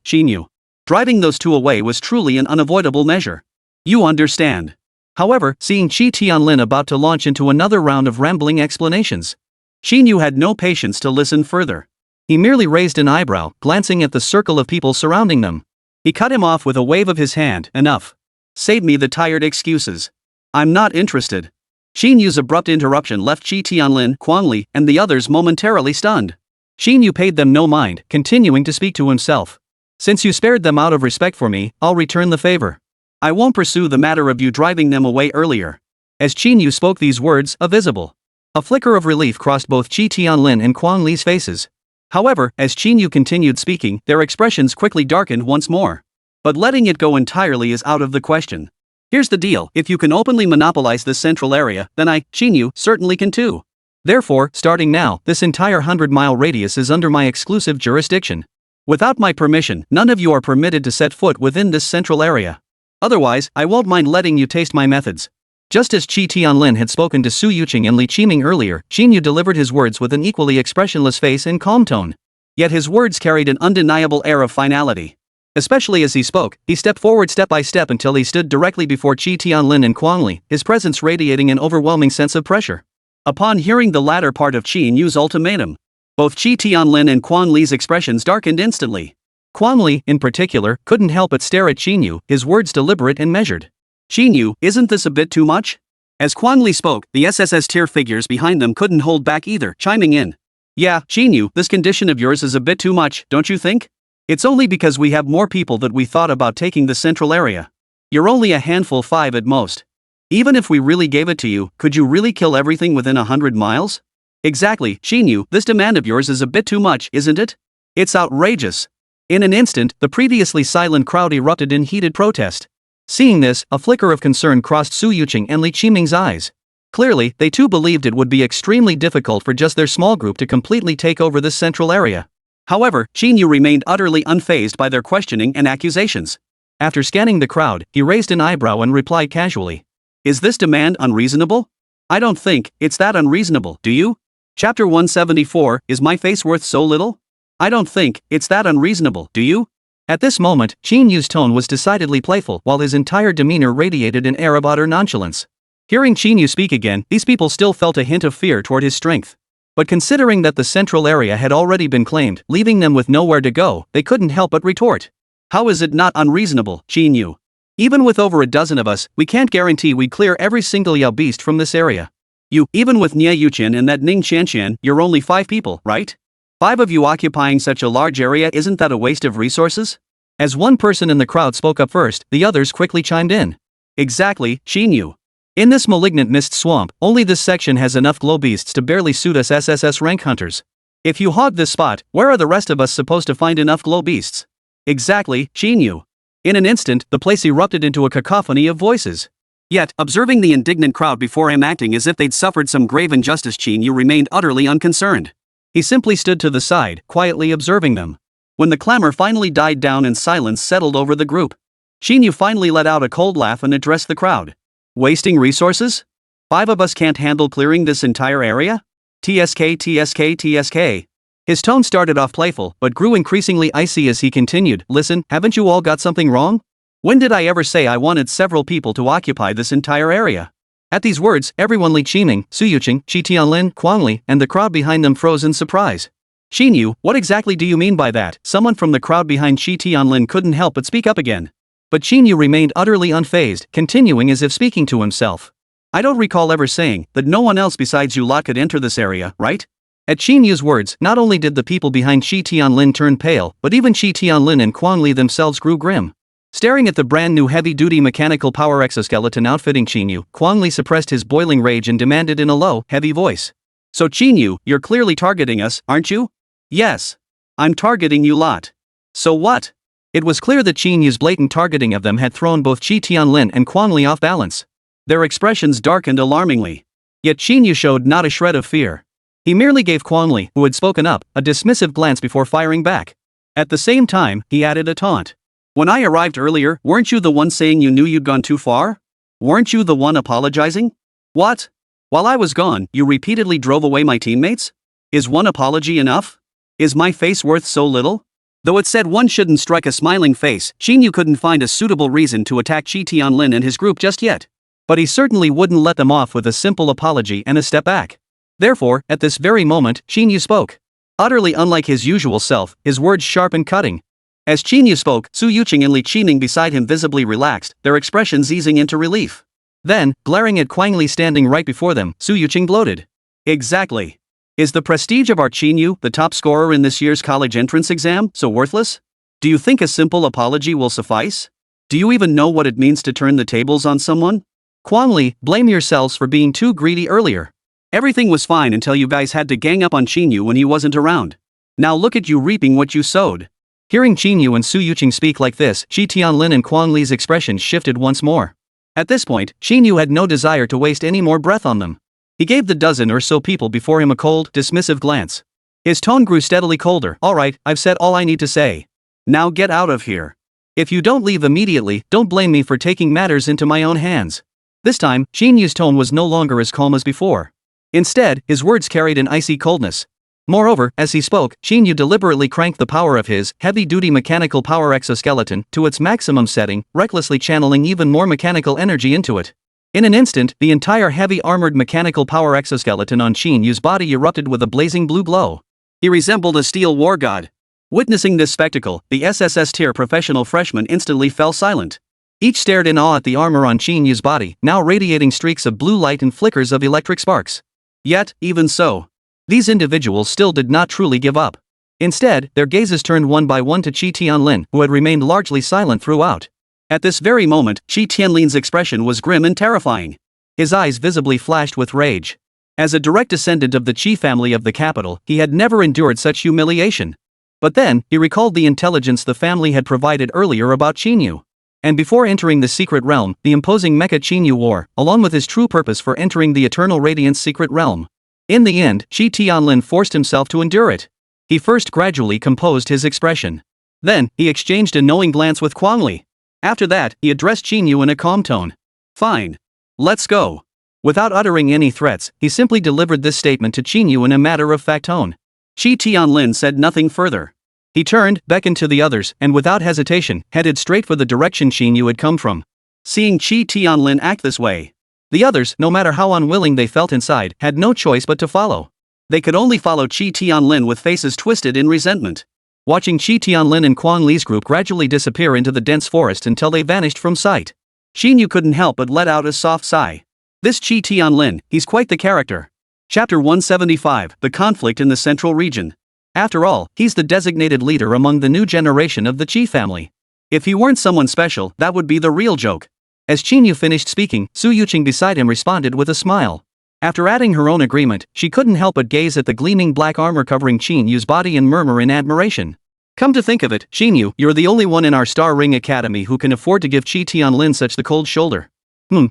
Qín Yǔ. Driving those two away was truly an unavoidable measure. You understand. However, seeing Qi Tianlin about to launch into another round of rambling explanations, Qín Yǔ had no patience to listen further. He merely raised an eyebrow, glancing at the circle of people surrounding them. He cut him off with a wave of his hand. Enough. Save me the tired excuses. I'm not interested. Qín Yǔ's abrupt interruption left Qi Tianlin, Quan Li, and the others momentarily stunned. Qín Yǔ paid them no mind, continuing to speak to himself. Since you spared them out of respect for me, I'll return the favor. I won't pursue the matter of you driving them away earlier. As Qín Yǔ spoke these words, a flicker of relief crossed both Qi Tianlin and Quan Li's faces. However, as Qín Yǔ continued speaking, their expressions quickly darkened once more. But letting it go entirely is out of the question. Here's the deal, if you can openly monopolize this central area, then I, Qín Yǔ, certainly can too. Therefore, starting now, this entire 100-mile radius is under my exclusive jurisdiction. Without my permission, none of you are permitted to set foot within this central area. Otherwise, I won't mind letting you taste my methods. Just as Qi Tianlin had spoken to Su Yuqing and Li Qiming earlier, Qín Yǔ delivered his words with an equally expressionless face and calm tone. Yet his words carried an undeniable air of finality. Especially as he spoke, he stepped forward step by step until he stood directly before Qi Tianlin and Quan Li, his presence radiating an overwhelming sense of pressure. Upon hearing the latter part of Qín Yǔ's ultimatum, both Qi Tianlin and Quan Li's expressions darkened instantly. Quan Li, in particular, couldn't help but stare at Qín Yǔ, his words deliberate and measured. Qín Yǔ, isn't this a bit too much? As Quan Li spoke, the SSS tier figures behind them couldn't hold back either, chiming in. Yeah, Qín Yǔ, this condition of yours is a bit too much, don't you think? It's only because we have more people that we thought about taking the central area. You're only a handful, 5 at most. Even if we really gave it to you, could you really kill everything within 100 miles? Exactly, Qín Yǔ, this demand of yours is a bit too much, isn't it? It's outrageous. In an instant, the previously silent crowd erupted in heated protest. Seeing this, a flicker of concern crossed Su Yuqing and Li Qiming's eyes. Clearly, they too believed it would be extremely difficult for just their small group to completely take over this central area. However, Qín Yǔ remained utterly unfazed by their questioning and accusations. After scanning the crowd, he raised an eyebrow and replied casually. Is this demand unreasonable? I don't think it's that unreasonable, do you? Chapter 174, Is my face worth so little? I don't think it's that unreasonable, do you? At this moment, Qín Yǔ's tone was decidedly playful while his entire demeanor radiated an air of utter nonchalance. Hearing Qín Yǔ speak again, these people still felt a hint of fear toward his strength. But considering that the central area had already been claimed, leaving them with nowhere to go, they couldn't help but retort. How is it not unreasonable, Qín Yǔ? Even with over a dozen of us, we can't guarantee we'd clear every single Yao beast from this area. Even with Niè Yǔqiān and that Ning Qianqian, you're only 5 people, right? 5 of you occupying such a large area, isn't that a waste of resources? As one person in the crowd spoke up first, the others quickly chimed in. Exactly, Qín Yǔ. In this malignant mist swamp, only this section has enough glow beasts to barely suit us SSS rank hunters. If you hog this spot, where are the rest of us supposed to find enough glow beasts? Exactly, Qín Yǔ. In an instant, the place erupted into a cacophony of voices. Yet, observing the indignant crowd before him acting as if they'd suffered some grave injustice, Qín Yǔ remained utterly unconcerned. He simply stood to the side, quietly observing them. When the clamor finally died down and silence settled over the group, Qín Yǔ finally let out a cold laugh and addressed the crowd. Wasting resources? 5 of us can't handle clearing this entire area? TSK. His tone started off playful, but grew increasingly icy as he continued. Listen, haven't you all got something wrong? When did I ever say I wanted several people to occupy this entire area? At these words, everyone Li Qiming, Su Yuqing, Qi Tianlin, Kuangli, and the crowd behind them froze in surprise. Qín Yǔ, what exactly do you mean by that? Someone from the crowd behind Qi Tianlin couldn't help but speak up again. But Qín Yǔ remained utterly unfazed, continuing as if speaking to himself. I don't recall ever saying that no one else besides you lot could enter this area, right? At Qín Yǔ's words, not only did the people behind Qi Tianlin turn pale, but even Qi Tianlin and Kuangli themselves grew grim. Staring at the brand new heavy-duty mechanical power exoskeleton outfitting Qín Yǔ, Kuangli suppressed his boiling rage and demanded in a low, heavy voice. So Qín Yǔ, you're clearly targeting us, aren't you? Yes. I'm targeting you lot. So what? It was clear that Qín Yǔ's blatant targeting of them had thrown both Qi Tianlin and Kuangli off balance. Their expressions darkened alarmingly. Yet Qín Yǔ showed not a shred of fear. He merely gave Kuangli, who had spoken up, a dismissive glance before firing back. At the same time, he added a taunt. When I arrived earlier, weren't you the one saying you knew you'd gone too far? Weren't you the one apologizing? What? While I was gone, you repeatedly drove away my teammates? Is one apology enough? Is my face worth so little? Though it said one shouldn't strike a smiling face, Qín Yǔ couldn't find a suitable reason to attack Qi Tianlin and his group just yet. But he certainly wouldn't let them off with a simple apology and a step back. Therefore, at this very moment, Qín Yǔ spoke. Utterly unlike his usual self, his words sharp and cutting. As Qín Yǔ spoke, Su Yuqing and Li Qiming beside him visibly relaxed, their expressions easing into relief. Then, glaring at Kuangli standing right before them, Su Yuqing gloated. Exactly. Is the prestige of our Qín Yǔ, the top scorer in this year's college entrance exam, so worthless? Do you think a simple apology will suffice? Do you even know what it means to turn the tables on someone? Kuangli, blame yourselves for being too greedy earlier. Everything was fine until you guys had to gang up on Qín Yǔ when he wasn't around. Now look at you reaping what you sowed. Hearing Qín Yǔ and Su Yuqing speak like this, Qi Tianlin and Kuangli's expressions shifted once more. At this point, Qín Yǔ had no desire to waste any more breath on them. He gave the dozen or so people before him a cold, dismissive glance. His tone grew steadily colder. Alright, I've said all I need to say. Now get out of here. If you don't leave immediately, don't blame me for taking matters into my own hands. This time, Qín Yǔ's tone was no longer as calm as before. Instead, his words carried an icy coldness. Moreover, as he spoke, Qín Yǔ deliberately cranked the power of his heavy-duty mechanical power exoskeleton to its maximum setting, recklessly channeling even more mechanical energy into it. In an instant, the entire heavy-armored mechanical power exoskeleton on Qín Yǔ's body erupted with a blazing blue glow. He resembled a steel war god. Witnessing this spectacle, the SSS-tier professional freshmen instantly fell silent. Each stared in awe at the armor on Qín Yǔ's body, now radiating streaks of blue light and flickers of electric sparks. Yet, even so, these individuals still did not truly give up. Instead, their gazes turned one by one to Qi Tianlin, who had remained largely silent throughout. At this very moment, Qi Tianlin's expression was grim and terrifying. His eyes visibly flashed with rage. As a direct descendant of the Qi family of the capital, he had never endured such humiliation. But then, he recalled the intelligence the family had provided earlier about Qín Yǔ. And before entering the secret realm, the imposing mecha Qín Yǔ wore, along with his true purpose for entering the Eternal Radiance secret realm. In the end, Qi Tianlin forced himself to endure it. He first gradually composed his expression. Then, he exchanged a knowing glance with Kuangli. After that, he addressed Qín Yǔ in a calm tone. Fine. Let's go. Without uttering any threats, he simply delivered this statement to Qín Yǔ in a matter-of-fact tone. Qi Tianlin said nothing further. He turned, beckoned to the others, and without hesitation, headed straight for the direction Qín Yǔ had come from. Seeing Qi Tianlin act this way, the others, no matter how unwilling they felt inside, had no choice but to follow. They could only follow Qi Tianlin with faces twisted in resentment. Watching Qi Tianlin and Kuangli's group gradually disappear into the dense forest until they vanished from sight, Qín Yǔ couldn't help but let out a soft sigh. This Qi Tianlin, he's quite the character. Chapter 175, The Conflict in the Central Region. After all, he's the designated leader among the new generation of the Qi family. If he weren't someone special, that would be the real joke. As Qín Yǔ finished speaking, Su Yuqing beside him responded with a smile. After adding her own agreement, she couldn't help but gaze at the gleaming black armor covering Qín Yǔ's body and murmur in admiration. Come to think of it, Qín Yǔ, you're the only one in our Star Ring Academy who can afford to give Qi Tianlin such the cold shoulder.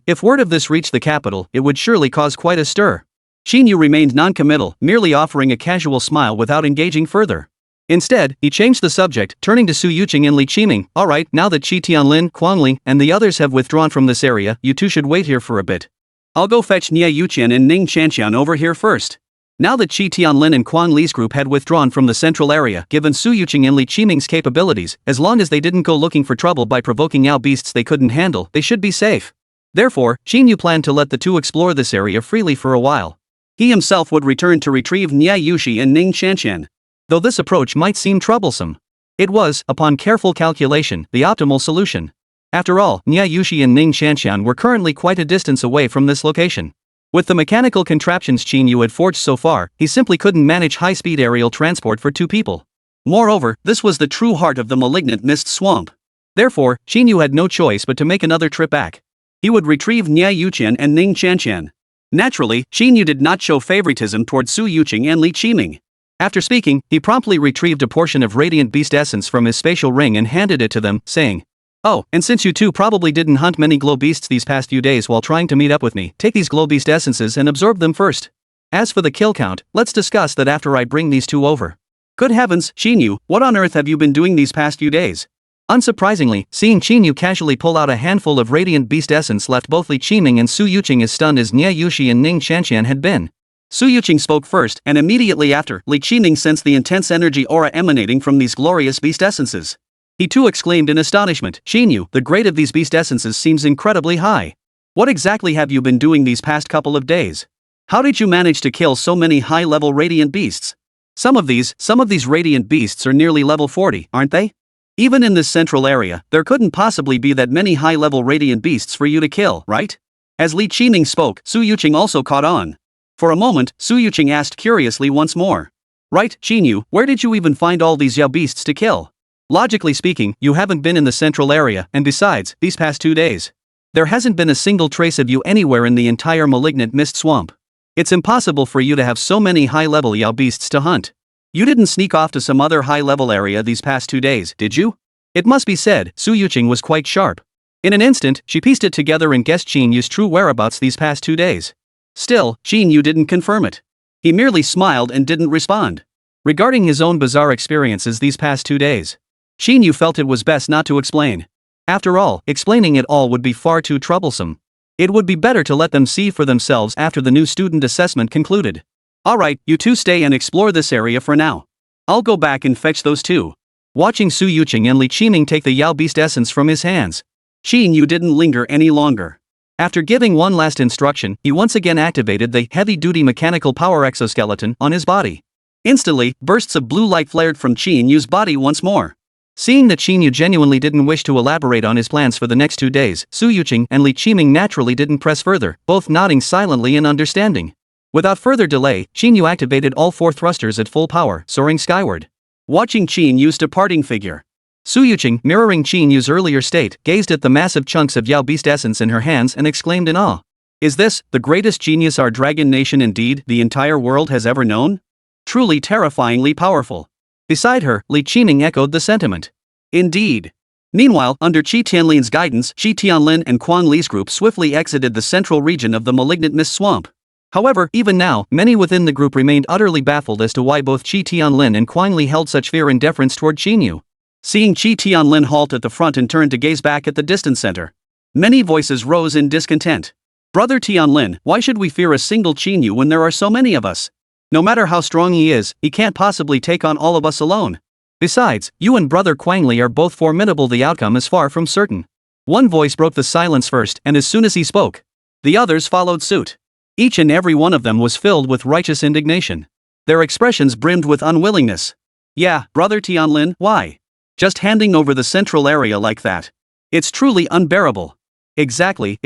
If word of this reached the capital, it would surely cause quite a stir. Qín Yǔ remained non-committal, merely offering a casual smile without engaging further. Instead, he changed the subject, turning to Su Yuqing and Li Qiming. Alright, now that Qi Tianlin, Kuangli, and the others have withdrawn from this area, you two should wait here for a bit. I'll go fetch Niè Yǔqiān and Ning Qianqian over here first. Now that Qi Tianlin and Kuang Li's group had withdrawn from the central area, given Su Yuqing and Li Qiming's capabilities, as long as they didn't go looking for trouble by provoking Yao beasts they couldn't handle, they should be safe. Therefore, Qín Yǔ planned to let the two explore this area freely for a while. He himself would return to retrieve Niè Yǔqiān and Ning Qianqian. Though this approach might seem troublesome, it was, upon careful calculation, the optimal solution. After all, Niè Yǔqiān and Ning Qianqian were currently quite a distance away from this location. With the mechanical contraptions Qín Yǔ had forged so far, he simply couldn't manage high-speed aerial transport for two people. Moreover, this was the true heart of the malignant mist swamp. Therefore, Qín Yǔ had no choice but to make another trip back. He would retrieve Niè Yǔqiān and Ning Qianqian. Naturally, Qín Yǔ did not show favoritism toward Su Yuqing and Li Qiming. After speaking, he promptly retrieved a portion of radiant beast essence from his spatial ring and handed it to them, saying, "Oh, and since you two probably didn't hunt many glow beasts these past few days while trying to meet up with me, take these glow beast essences and absorb them first. As for the kill count, let's discuss that after I bring these two over." Good heavens, Qín Yǔ, what on earth have you been doing these past few days? Unsurprisingly, seeing Qín Yǔ casually pull out a handful of radiant beast essence left both Li Qiming and Su Yuqing as stunned as Niè Yǔqiān and Ning Qianqian had been. Su Yuqing spoke first, and immediately after, Li Qiming sensed the intense energy aura emanating from these glorious beast essences. He too exclaimed in astonishment, "Qín Yǔ, the grade of these beast essences seems incredibly high. What exactly have you been doing these past couple of days? How did you manage to kill so many high-level radiant beasts? Some of these radiant beasts are nearly level 40, aren't they? Even in this central area, there couldn't possibly be that many high-level radiant beasts for you to kill, right?" As Li Qiming spoke, Su Yuqing also caught on. For a moment, Su Yuqing asked curiously once more. "Right, Qín Yǔ, where did you even find all these Yao beasts to kill? Logically speaking, you haven't been in the central area, and besides, these past 2 days, there hasn't been a single trace of you anywhere in the entire malignant mist swamp. It's impossible for you to have so many high-level Yao beasts to hunt. You didn't sneak off to some other high-level area these past 2 days, did you?" It must be said, Su Yuqing was quite sharp. In an instant, she pieced it together and guessed Qín Yǔ's true whereabouts these past 2 days. Still, Qín Yǔ didn't confirm it. He merely smiled and didn't respond. Regarding his own bizarre experiences these past 2 days, Qín Yǔ felt it was best not to explain. After all, explaining it all would be far too troublesome. It would be better to let them see for themselves after the new student assessment concluded. "Alright, you two stay and explore this area for now. I'll go back and fetch those two." Watching Su Yuqing and Li Qiming take the Yao beast essence from his hands, Qín Yǔ didn't linger any longer. After giving one last instruction, he once again activated the heavy-duty mechanical power exoskeleton on his body. Instantly, bursts of blue light flared from Qín Yǔ's body once more. Seeing that Qín Yǔ genuinely didn't wish to elaborate on his plans for the next 2 days, Su Yuqing and Li Qiming naturally didn't press further, both nodding silently in understanding. Without further delay, Qín Yǔ activated all 4 thrusters at full power, soaring skyward. Watching Qín Yǔ's departing figure, Su Yuqing, mirroring Qín Yǔ's earlier state, gazed at the massive chunks of Yao beast essence in her hands and exclaimed in awe. "Is this the greatest genius our dragon nation indeed the entire world has ever known? Truly terrifyingly powerful." Beside her, Li Qiming echoed the sentiment. "Indeed." Meanwhile, under Qi Tianlin's guidance, Qi Tianlin and Kuang Li's group swiftly exited the central region of the malignant mist swamp. However, even now, many within the group remained utterly baffled as to why both Qi Tianlin and Kuang Li held such fear and deference toward Qín Yǔ. Seeing Qi Tianlin halt at the front and turn to gaze back at the distant center, many voices rose in discontent. "Brother Tianlin, why should we fear a single Qín Yǔ when there are so many of us? No matter how strong he is, he can't possibly take on all of us alone. Besides, you and Brother Kuang Li are both formidable. The outcome is far from certain." One voice broke the silence first, and as soon as he spoke, the others followed suit. Each and every one of them was filled with righteous indignation. Their expressions brimmed with unwillingness. "Yeah, Brother Tianlin, why? Just handing over the central area like that. It's truly unbearable." Exactly.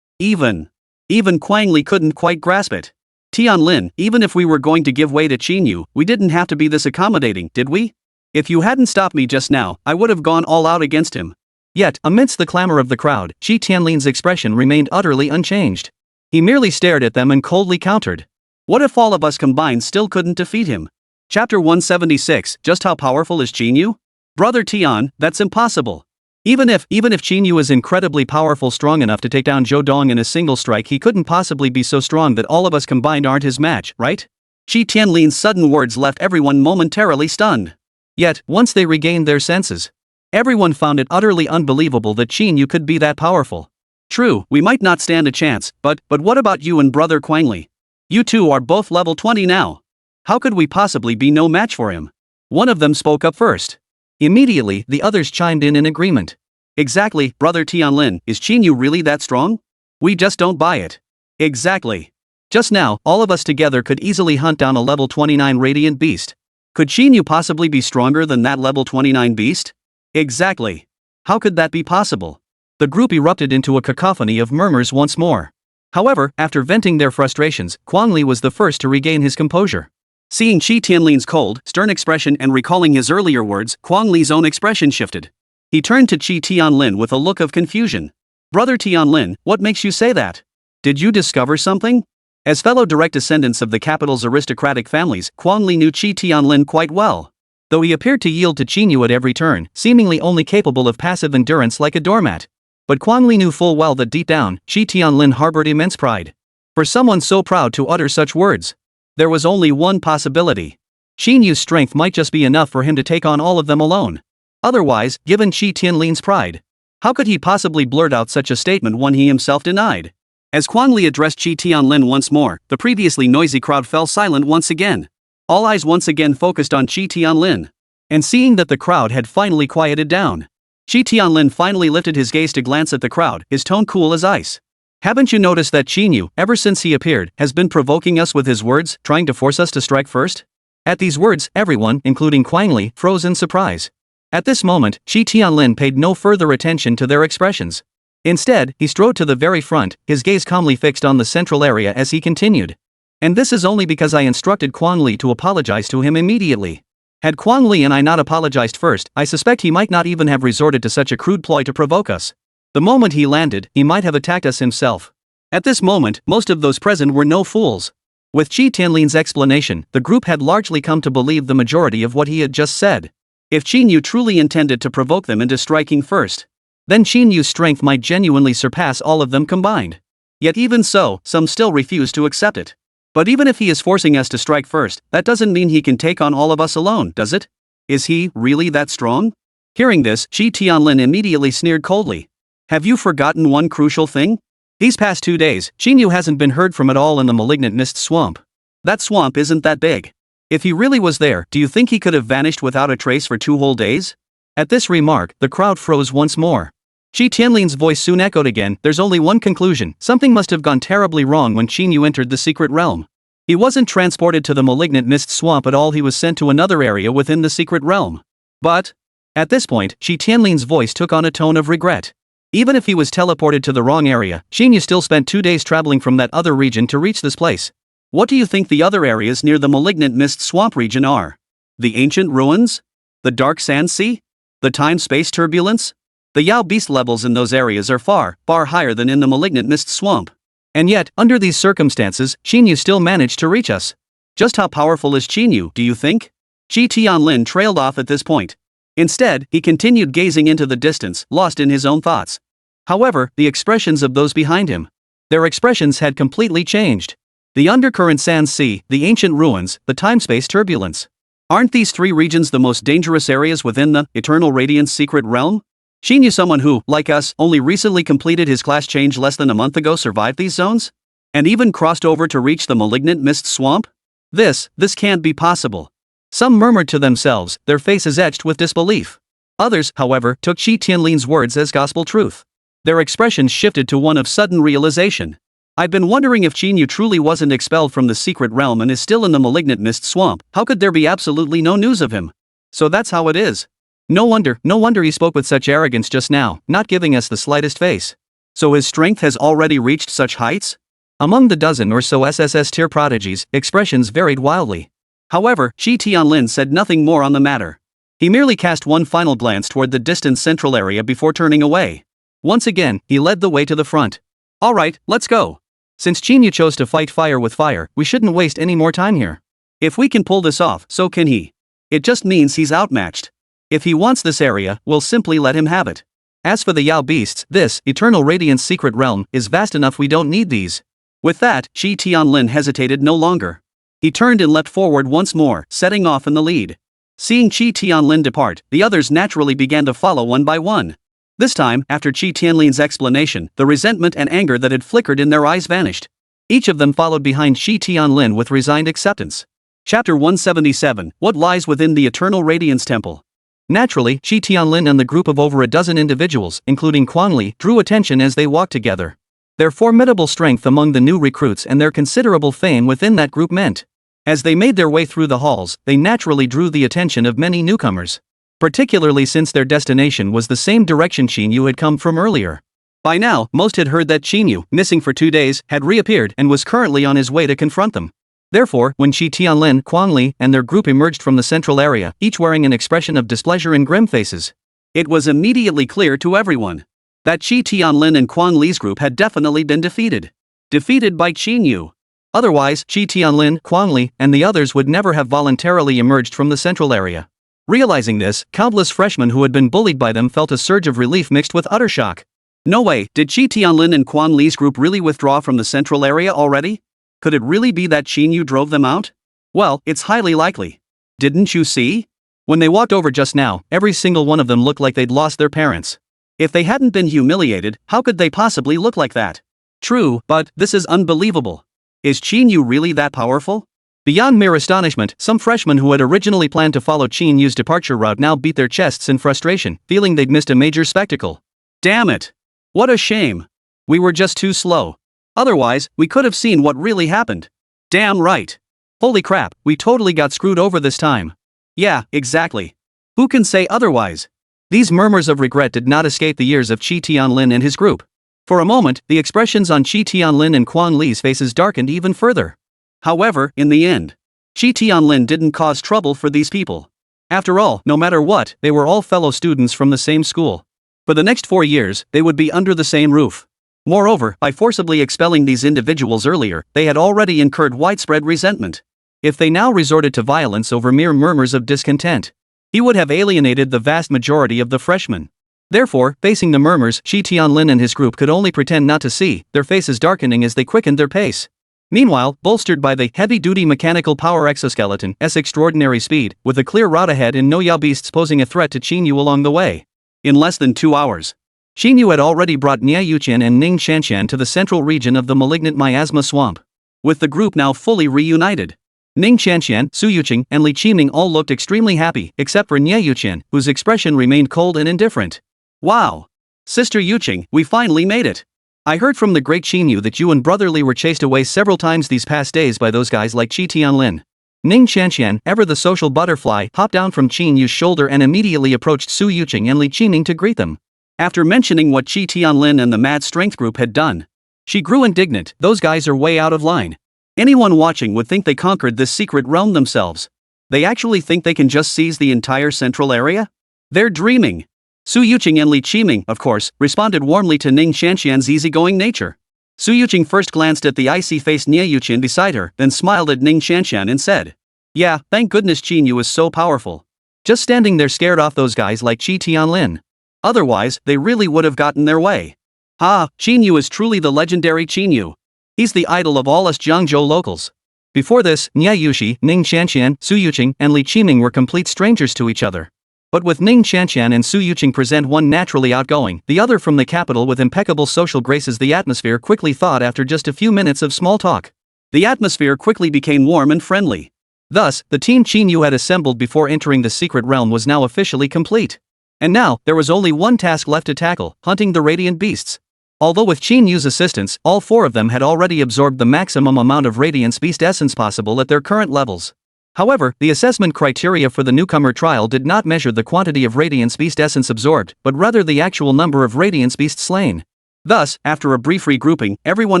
Even Kuang Li couldn't quite grasp it. "Tianlin, even if we were going to give way to Qín Yǔ, we didn't have to be this accommodating, did we? If you hadn't stopped me just now, I would have gone all out against him. Yet, amidst the clamor of the crowd, Qi Tianlin's expression remained utterly unchanged. He merely stared at them and coldly countered. What if all of us combined still couldn't defeat him? Chapter 176, Just how powerful is Qín Yǔ? Brother Tian, that's impossible. Even if Qín Yǔ is incredibly powerful, strong enough to take down Zhou Dong in a single strike, he couldn't possibly be so strong that all of us combined aren't his match, right? Qi Tianlin's sudden words left everyone momentarily stunned. Yet, once they regained their senses, everyone found it utterly unbelievable that Qín Yǔ could be that powerful. True, we might not stand a chance, but what about you and Brother Quangli? You two are both level 20 now. How could we possibly be no match for him? One of them spoke up first. Immediately, the others chimed in agreement. Exactly, Brother Tianlin, is Qín Yǔ really that strong? We just don't buy it. Exactly. Just now, all of us together could easily hunt down a level 29 radiant beast. Could Qín Yǔ possibly be stronger than that level 29 beast? Exactly. How could that be possible? The group erupted into a cacophony of murmurs once more. However, after venting their frustrations, Quangli was the first to regain his composure. Seeing Qi Tianlin's cold, stern expression and recalling his earlier words, Quangli's own expression shifted. He turned to Qi Tianlin with a look of confusion. Brother Tianlin, what makes you say that? Did you discover something? As fellow direct descendants of the capital's aristocratic families, Quangli knew Qi Tianlin quite well. Though he appeared to yield to Qín Yǔ at every turn, seemingly only capable of passive endurance like a doormat. But Quangli knew full well that deep down, Qi Tianlin harbored immense pride. For someone so proud to utter such words, there was only one possibility. Qín Yǔ's strength might just be enough for him to take on all of them alone. Otherwise, given Qi Tianlin's pride, how could he possibly blurt out such a statement when he himself denied? As Quangli addressed Qi Tianlin once more, the previously noisy crowd fell silent once again. All eyes once again focused on Qi Tianlin. And seeing that the crowd had finally quieted down, Qi Tianlin finally lifted his gaze to glance at the crowd, his tone cool as ice. Haven't you noticed that Qín Yǔ, ever since he appeared, has been provoking us with his words, trying to force us to strike first? At these words, everyone, including Quangli, froze in surprise. At this moment, Qi Tianlin paid no further attention to their expressions. Instead, he strode to the very front, his gaze calmly fixed on the central area as he continued. And this is only because I instructed Quangli to apologize to him immediately. Had Quangli and I not apologized first, I suspect he might not even have resorted to such a crude ploy to provoke us. The moment he landed, he might have attacked us himself. At this moment, most of those present were no fools. With Qi Tianlin's explanation, the group had largely come to believe the majority of what he had just said. If Qín Yǔ truly intended to provoke them into striking first, then Qín Yǔ's strength might genuinely surpass all of them combined. Yet even so, some still refuse to accept it. But even if he is forcing us to strike first, that doesn't mean he can take on all of us alone, does it? Is he really that strong? Hearing this, Qi Tianlin immediately sneered coldly. Have you forgotten one crucial thing? These past 2 days, Qín Yǔ hasn't been heard from at all in the malignant mist swamp. That swamp isn't that big. If he really was there, do you think he could have vanished without a trace for 2 whole days? At this remark, the crowd froze once more. Qi Tianlin's voice soon echoed again. There's only one conclusion. Something must have gone terribly wrong when Qín Yǔ entered the secret realm. He wasn't transported to the malignant mist swamp at all, he was sent to another area within the secret realm. But, at this point, Qi Tianlin's voice took on a tone of regret. Even if he was teleported to the wrong area, Qín Yǔ still spent 2 days traveling from that other region to reach this place. What do you think the other areas near the malignant mist swamp region are? The ancient ruins? The dark sand sea? The time-space turbulence? The Yao beast levels in those areas are far, far higher than in the malignant mist swamp. And yet, under these circumstances, Qín Yǔ still managed to reach us. Just how powerful is Qín Yǔ, do you think? Qi Tianlin trailed off at this point. Instead, he continued gazing into the distance, lost in his own thoughts. However, the expressions of those behind him, their expressions had completely changed. The undercurrent sand sea, the ancient ruins, the time-space turbulence. Aren't these 3 regions the most dangerous areas within the Eternal Radiance secret realm? Qín Yǔ, someone who, like us, only recently completed his class change less than a month ago, survived these zones? And even crossed over to reach the malignant mist swamp? This can't be possible. Some murmured to themselves, their faces etched with disbelief. Others, however, took Qi Tianlin's words as gospel truth. Their expressions shifted to one of sudden realization. I've been wondering if Qín Yǔ truly wasn't expelled from the secret realm and is still in the malignant mist swamp. How could there be absolutely no news of him? So that's how it is. No wonder he spoke with such arrogance just now, not giving us the slightest face. So his strength has already reached such heights? Among the dozen or so SSS tier prodigies, expressions varied wildly. However, Qi Tianlin said nothing more on the matter. He merely cast one final glance toward the distant central area before turning away. Once again, he led the way to the front. Alright, let's go. Since Qín Yǔ chose to fight fire with fire, we shouldn't waste any more time here. If we can pull this off, so can he. It just means he's outmatched. If he wants this area, we'll simply let him have it. As for the Yao beasts, this Eternal Radiance secret realm is vast enough, we don't need these. With that, Shi Tianlin hesitated no longer. He turned and leapt forward once more, setting off in the lead. Seeing Shi Tianlin depart, the others naturally began to follow one by one. This time, after Shi Tianlin's explanation, the resentment and anger that had flickered in their eyes vanished. Each of them followed behind Shi Tianlin with resigned acceptance. Chapter 177, What Lies Within the Eternal Radiance Temple. Naturally, Shi Tianlin and the group of over a dozen individuals, including Quan Li, drew attention as they walked together. Their formidable strength among the new recruits and their considerable fame within that group meant. As they made their way through the halls, they naturally drew the attention of many newcomers. Particularly since their destination was the same direction Qín Yǔ had come from earlier. By now, most had heard that Qín Yǔ, missing for 2 days, had reappeared and was currently on his way to confront them. Therefore, when Shi Tianlin, Quan Li, and their group emerged from the central area, each wearing an expression of displeasure and grim faces, it was immediately clear to everyone that Shi Tianlin and Quan Li's group had definitely been defeated. Defeated by Qín Yǔ. Otherwise, Shi Tianlin, Quan Li, and the others would never have voluntarily emerged from the central area. Realizing this, countless freshmen who had been bullied by them felt a surge of relief mixed with utter shock. No way, did Shi Tianlin and Quan Li's group really withdraw from the central area already? Could it really be that Qín Yǔ drove them out? Well, it's highly likely. Didn't you see? When they walked over just now, every single one of them looked like they'd lost their parents. If they hadn't been humiliated, how could they possibly look like that? True, but this is unbelievable. Is Qín Yǔ really that powerful? Beyond mere astonishment, some freshmen who had originally planned to follow Qín Yǔ's departure route now beat their chests in frustration, feeling they'd missed a major spectacle. Damn it! What a shame! We were just too slow. Otherwise, we could have seen what really happened. Damn right. Holy crap, we totally got screwed over this time. Yeah, exactly. Who can say otherwise? These murmurs of regret did not escape the ears of Shi Tianlin and his group. For a moment, the expressions on Shi Tianlin and Quan Li's faces darkened even further. However, in the end, Shi Tianlin didn't cause trouble for these people. After all, no matter what, they were all fellow students from the same school. For the next 4 years, they would be under the same roof. Moreover, by forcibly expelling these individuals earlier, they had already incurred widespread resentment. If they now resorted to violence over mere murmurs of discontent, he would have alienated the vast majority of the freshmen. Therefore, facing the murmurs, Shi Tianlin and his group could only pretend not to see, their faces darkening as they quickened their pace. Meanwhile, bolstered by the heavy-duty mechanical power exoskeleton's extraordinary speed, with a clear route ahead and no Yao beasts posing a threat to Qín Yǔ along the way. In less than 2 hours, Qín Yǔ had already brought Niè Yǔqiān and Ning Qianqian to the central region of the malignant miasma swamp. With the group now fully reunited, Ning Qianqian, Su Yuqing, and Li Qiming all looked extremely happy, except for Niè Yǔqiān, whose expression remained cold and indifferent. Wow! Sister Yuqing, we finally made it! I heard from the great Qín Yǔ that you and Brother Li were chased away several times these past days by those guys like Shi Tianlin. Ning Qianqian, ever the social butterfly, hopped down from Qín Yǔ's shoulder and immediately approached Su Yuqing and Li Qiming to greet them. After mentioning what Shi Tianlin and the Mad Strength Group had done, she grew indignant. Those guys are way out of line. Anyone watching would think they conquered this secret realm themselves. They actually think they can just seize the entire central area? They're dreaming. Su Yuqing and Li Qiming, of course, responded warmly to Ning Qianqian's easygoing nature. Su Yuqing first glanced at the icy-faced Niè Yǔqiān beside her, then smiled at Ning Qianqian and said, "Yeah, thank goodness Qín Yǔ is so powerful. Just standing there scared off those guys like Shi Tianlin. Otherwise, they really would have gotten their way. Qín Yǔ is truly the legendary Qín Yǔ. He's the idol of all us Jiangzhou locals." Before this, Niè Yǔqi, Ning Qianqian, Su Yuqing, and Li Qiming were complete strangers to each other. But with Ning Qianqian and Su Yuqing present, one naturally outgoing, the other from the capital with impeccable social graces, the atmosphere quickly thawed after just a few minutes of small talk. The atmosphere quickly became warm and friendly. Thus, the team Qín Yǔ had assembled before entering the secret realm was now officially complete. And now, there was only one task left to tackle: hunting the radiant beasts. Although with Qín Yǔ's assistance, all 4 of them had already absorbed the maximum amount of radiance beast essence possible at their current levels. However, the assessment criteria for the newcomer trial did not measure the quantity of radiance beast essence absorbed, but rather the actual number of radiance beasts slain. Thus, after a brief regrouping, everyone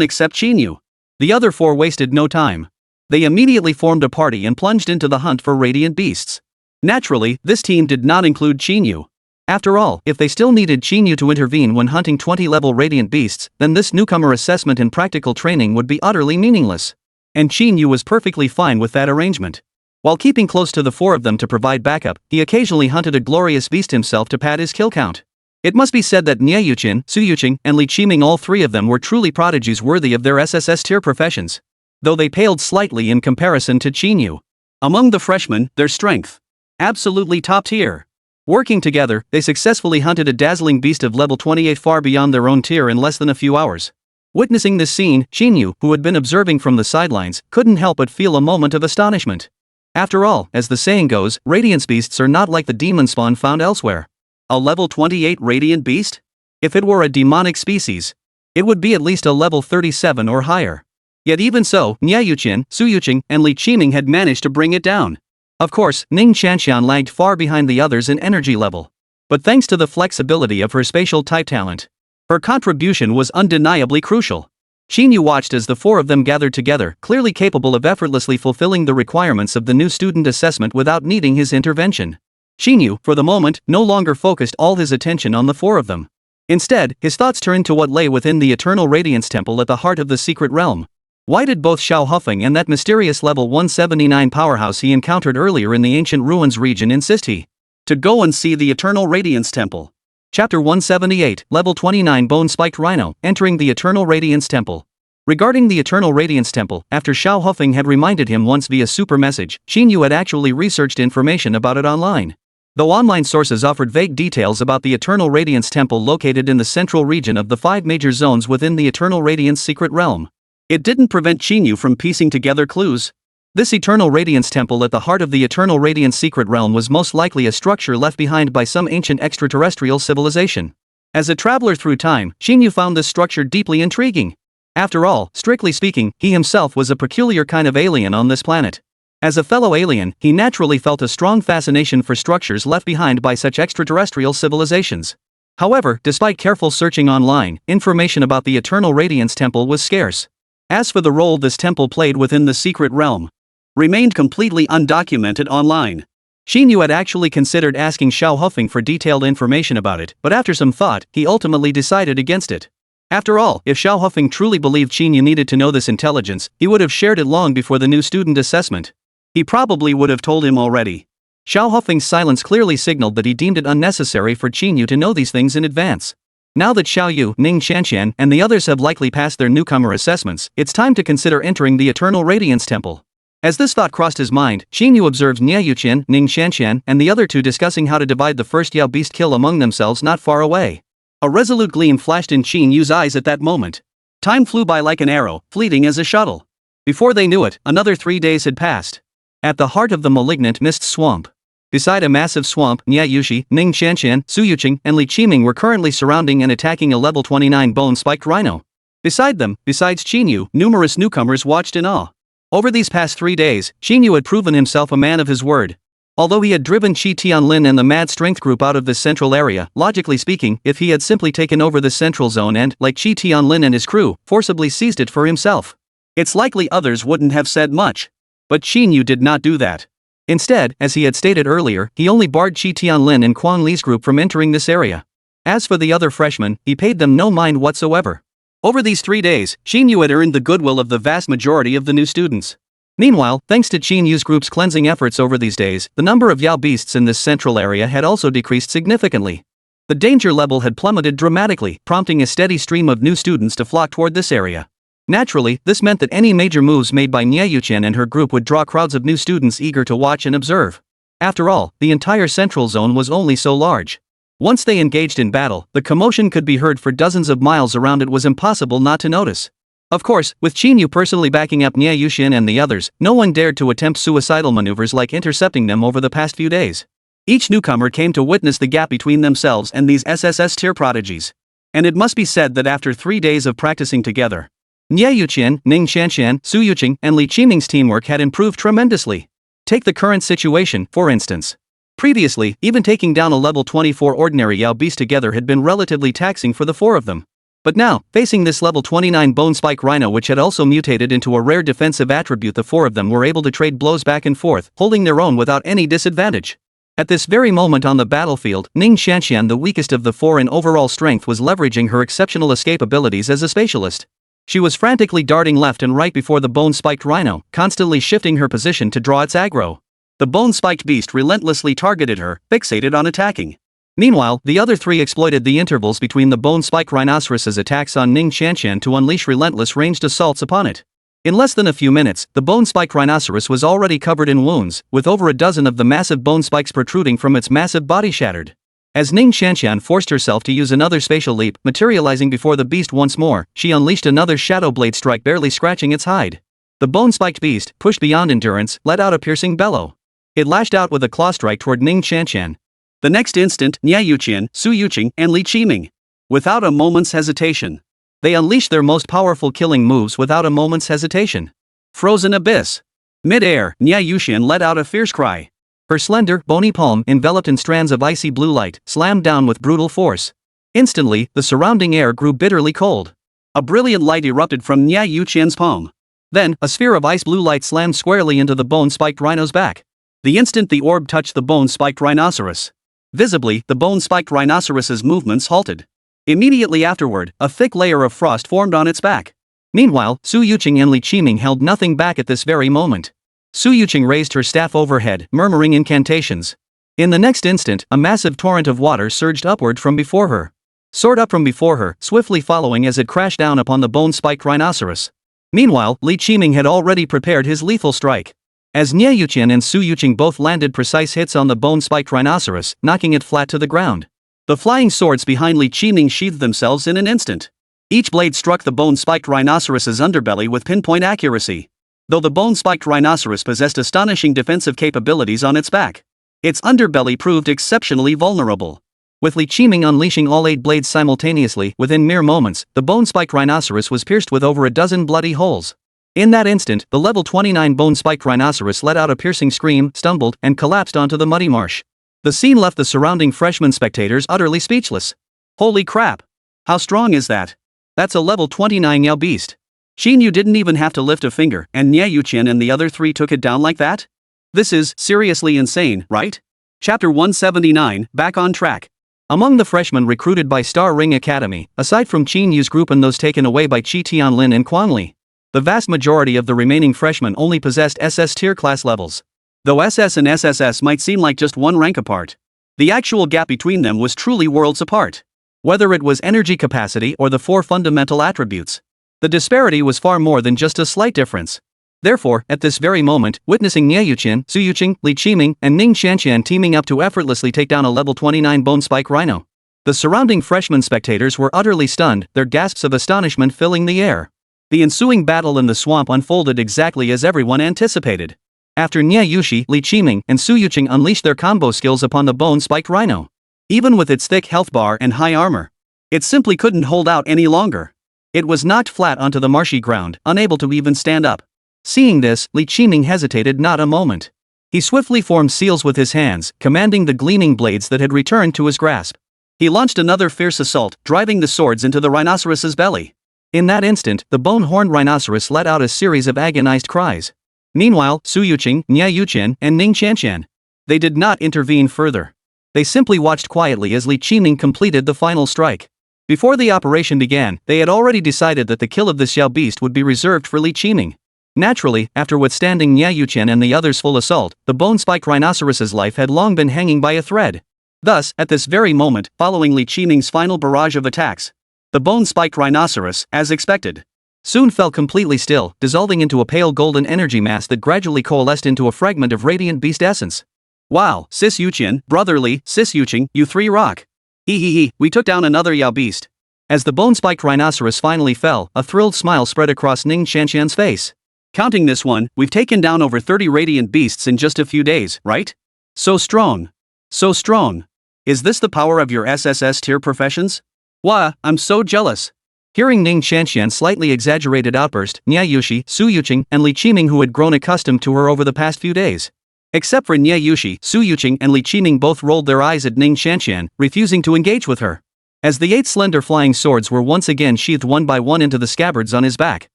except Qín Yǔ, the other 4, wasted no time. They immediately formed a party and plunged into the hunt for radiant beasts. Naturally, this team did not include Qín Yǔ. After all, if they still needed Qín Yǔ to intervene when hunting 20-level radiant beasts, then this newcomer assessment and practical training would be utterly meaningless. And Qín Yǔ was perfectly fine with that arrangement. While keeping close to the four of them to provide backup, he occasionally hunted a glorious beast himself to pad his kill count. It must be said that Niè Yǔqiān, Su Yuqing, and Li Qiming, all three of them were truly prodigies worthy of their SSS tier professions. Though they paled slightly in comparison to Qín Yǔ. Among the freshmen, their strength. Absolutely top tier. Working together, they successfully hunted a dazzling beast of level 28 far beyond their own tier in less than a few hours. Witnessing this scene, Qín Yǔ, who had been observing from the sidelines, couldn't help but feel a moment of astonishment. After all, as the saying goes, radiance beasts are not like the demon spawn found elsewhere. A level 28 radiant beast? If it were a demonic species, it would be at least a level 37 or higher. Yet even so, Niè Yǔqiān, Su Yuqing, and Li Qiming had managed to bring it down. Of course, Ning Qianxian lagged far behind the others in energy level. But thanks to the flexibility of her spatial type talent, her contribution was undeniably crucial. Qín Yǔ watched as the four of them gathered together, clearly capable of effortlessly fulfilling the requirements of the new student assessment without needing his intervention. Qín Yǔ, for the moment, no longer focused all his attention on the four of them. Instead, his thoughts turned to what lay within the Eternal Radiance Temple at the heart of the secret realm. Why did both Xiao Hufeng and that mysterious level 179 powerhouse he encountered earlier in the ancient ruins region insist he to go and see the Eternal Radiance Temple? Chapter 178, Level 29 Bone-Spiked Rhino, Entering the Eternal Radiance Temple. Regarding the Eternal Radiance Temple, after Xiao Hufeng had reminded him once via super message, Qín Yǔ had actually researched information about it online. Though online sources offered vague details about the Eternal Radiance Temple located in the central region of the 5 major zones within the Eternal Radiance secret realm, it didn't prevent Qín Yǔ from piecing together clues. This Eternal Radiance Temple at the heart of the Eternal Radiance secret realm was most likely a structure left behind by some ancient extraterrestrial civilization. As a traveler through time, Qín Yǔ found this structure deeply intriguing. After all, strictly speaking, he himself was a peculiar kind of alien on this planet. As a fellow alien, he naturally felt a strong fascination for structures left behind by such extraterrestrial civilizations. However, despite careful searching online, information about the Eternal Radiance Temple was scarce. As for the role this temple played within the secret realm, remained completely undocumented online. Qín Yǔ had actually considered asking Xiao Hufeng for detailed information about it, but after some thought, he ultimately decided against it. After all, if Xiao Hufeng truly believed Qín Yǔ needed to know this intelligence, he would have shared it long before the new student assessment. He probably would have told him already. Xiao Hufeng's silence clearly signaled that he deemed it unnecessary for Qín Yǔ to know these things in advance. Now that Xiao Yu, Ning Qianxian, and the others have likely passed their newcomer assessments, it's time to consider entering the Eternal Radiance Temple. As this thought crossed his mind, Qín Yǔ observed Niè Yǔqiān, Ning Qianxian, and the other two discussing how to divide the first Yao beast kill among themselves not far away. A resolute gleam flashed in Qín Yu's eyes at that moment. Time flew by like an arrow, fleeting as a shuttle. Before they knew it, another 3 days had passed. At the heart of the malignant mist swamp, beside a massive swamp, Niè Yǔqiān, Ning Qianxian, Su Yuqing, and Li Qiming were currently surrounding and attacking a level 29 bone-spiked rhino. Beside them, besides Qín Yǔ, numerous newcomers watched in awe. Over these past 3 days, Qín Yǔ had proven himself a man of his word. Although he had driven Qi Tianlin and the Mad Strength group out of this central area, logically speaking, if he had simply taken over this central zone and, like Qi Tianlin and his crew, forcibly seized it for himself, it's likely others wouldn't have said much. But Qín Yǔ did not do that. Instead, as he had stated earlier, he only barred Qi Tianlin and Quang Li's group from entering this area. As for the other freshmen, he paid them no mind whatsoever. Over these 3 days, Qín Yǔ had earned the goodwill of the vast majority of the new students. Meanwhile, thanks to Qín Yu's group's cleansing efforts over these days, the number of Yao beasts in this central area had also decreased significantly. The danger level had plummeted dramatically, prompting a steady stream of new students to flock toward this area. Naturally, this meant that any major moves made by Niè Yǔqiān and her group would draw crowds of new students eager to watch and observe. After all, the entire central zone was only so large. Once they engaged in battle, the commotion could be heard for dozens of miles around. It was impossible not to notice. Of course, with Qín Yǔ personally backing up Niè Yǔqiān and the others, no one dared to attempt suicidal maneuvers like intercepting them over the past few days. Each newcomer came to witness the gap between themselves and these SSS tier prodigies. And it must be said that after 3 days of practicing together, Niè Yǔqiān, Ning Qianxian, Su Yuqing, and Li Qiming's teamwork had improved tremendously. Take the current situation, for instance. Previously, even taking down a level 24 ordinary Yao beast together had been relatively taxing for the 4 of them. But now, facing this level 29 bone-spike rhino which had also mutated into a rare defensive attribute, the 4 of them were able to trade blows back and forth, holding their own without any disadvantage. At this very moment on the battlefield, Ning Qianqian, the weakest of the four in overall strength, was leveraging her exceptional escape abilities as a spatialist. She was frantically darting left and right before the bone-spiked rhino, constantly shifting her position to draw its aggro. The bone-spiked beast relentlessly targeted her, fixated on attacking. Meanwhile, the other three exploited the intervals between the bone-spiked rhinoceros's attacks on Ning Qianqian to unleash relentless ranged assaults upon it. In less than a few minutes, the bone-spiked rhinoceros was already covered in wounds, with over a dozen of the massive bone spikes protruding from its massive body shattered. As Ning Qianqian forced herself to use another spatial leap, materializing before the beast once more, she unleashed another shadow blade strike, barely scratching its hide. The bone-spiked beast, pushed beyond endurance, let out a piercing bellow. It lashed out with a claw strike toward Ning Qianqian. The next instant, Niè Yǔqiān, Su Yuqing, and Li Qiming, without a moment's hesitation, they unleashed their most powerful killing moves without a moment's hesitation. Frozen abyss. Mid-air, Niè Yǔqiān let out a fierce cry. Her slender, bony palm, enveloped in strands of icy blue light, slammed down with brutal force. Instantly, the surrounding air grew bitterly cold. A brilliant light erupted from Niè Yǔqiān's palm. Then, a sphere of ice blue light slammed squarely into the bone-spiked rhino's back. The instant the orb touched the bone-spiked rhinoceros, visibly, the bone-spiked rhinoceros's movements halted. Immediately afterward, a thick layer of frost formed on its back. Meanwhile, Su Yuqing and Li Qiming held nothing back at this very moment. Su Yuqing raised her staff overhead, murmuring incantations. In the next instant, a massive torrent of water surged upward from before her. Soared up from before her, swiftly following as it crashed down upon the bone-spiked rhinoceros. Meanwhile, Li Qiming had already prepared his lethal strike. As Niè Yǔqiān and Su Yuqing both landed precise hits on the bone-spiked rhinoceros, knocking it flat to the ground. The flying swords behind Li Qiming sheathed themselves in an instant. Each blade struck the bone-spiked rhinoceros's underbelly with pinpoint accuracy. Though the bone-spiked rhinoceros possessed astonishing defensive capabilities on its back, its underbelly proved exceptionally vulnerable. With Li Qiming unleashing all 8 blades simultaneously, within mere moments, the bone-spiked rhinoceros was pierced with over a dozen bloody holes. In that instant, the level 29 bone-spiked rhinoceros let out a piercing scream, stumbled, and collapsed onto the muddy marsh. The scene left the surrounding freshman spectators utterly speechless. Holy crap! How strong is that? That's a level 29 Yao beast. Qín Yǔ didn't even have to lift a finger, and Niè Yǔqiān and the other 3 took it down like that? This is seriously insane, right? Chapter 179, Back on Track. Among the freshmen recruited by Star Ring Academy, aside from Qín Yǔ's group and those taken away by Qi Tianlin and Quang Li, the vast majority of the remaining freshmen only possessed SS tier class levels. Though SS and SSS might seem like just one rank apart, the actual gap between them was truly worlds apart. Whether it was energy capacity or the 4 fundamental attributes, the disparity was far more than just a slight difference. Therefore, at this very moment, witnessing Niè Yǔqiān, Su Yuqing, Li Qiming, and Ning Qianqian teaming up to effortlessly take down a level 29 bone-spike rhino, the surrounding freshman spectators were utterly stunned, their gasps of astonishment filling the air. The ensuing battle in the swamp unfolded exactly as everyone anticipated. After Niè Yǔqiān, Li Qiming, and Su Yuqing unleashed their combo skills upon the bone-spiked rhino, even with its thick health bar and high armor, it simply couldn't hold out any longer. It was knocked flat onto the marshy ground, unable to even stand up. Seeing this, Li Qiming hesitated not a moment. He swiftly formed seals with his hands, commanding the gleaming blades that had returned to his grasp. He launched another fierce assault, driving the swords into the rhinoceros's belly. In that instant, the bone-horned rhinoceros let out a series of agonized cries. Meanwhile, Su Yuqing, Niè Yǔqiān, and Ning Qianqian, they did not intervene further. They simply watched quietly as Li Qiming completed the final strike. Before the operation began, they had already decided that the kill of this Yao beast would be reserved for Li Qiming. Naturally, after withstanding Niè Yǔqiān and the others' full assault, the bone-spiked rhinoceros's life had long been hanging by a thread. Thus, at this very moment, following Li Qiming's final barrage of attacks, the bone-spiked rhinoceros, as expected, soon fell completely still, dissolving into a pale golden energy mass that gradually coalesced into a fragment of radiant beast essence. Wow, Sis Yuqian, brotherly, Sis Yuqing, you 3 rock. Hee, we took down another Yao beast. As the bone-spiked rhinoceros finally fell, a thrilled smile spread across Ning Qianqian's face. Counting this one, we've taken down over 30 radiant beasts in just a few days, right? So strong. So strong. Is this the power of your SSS tier professions? Wah, I'm so jealous. Hearing Ning Qianqian's slightly exaggerated outburst, Niè Yǔqiān, Su Yuqing, and Li Qiming, who had grown accustomed to her over the past few days, except for Niè Yǔqiān, Su Yuqing, and Li Qiming, both rolled their eyes at Ning Qianqian, refusing to engage with her. As the 8 slender flying swords were once again sheathed one by one into the scabbards on his back,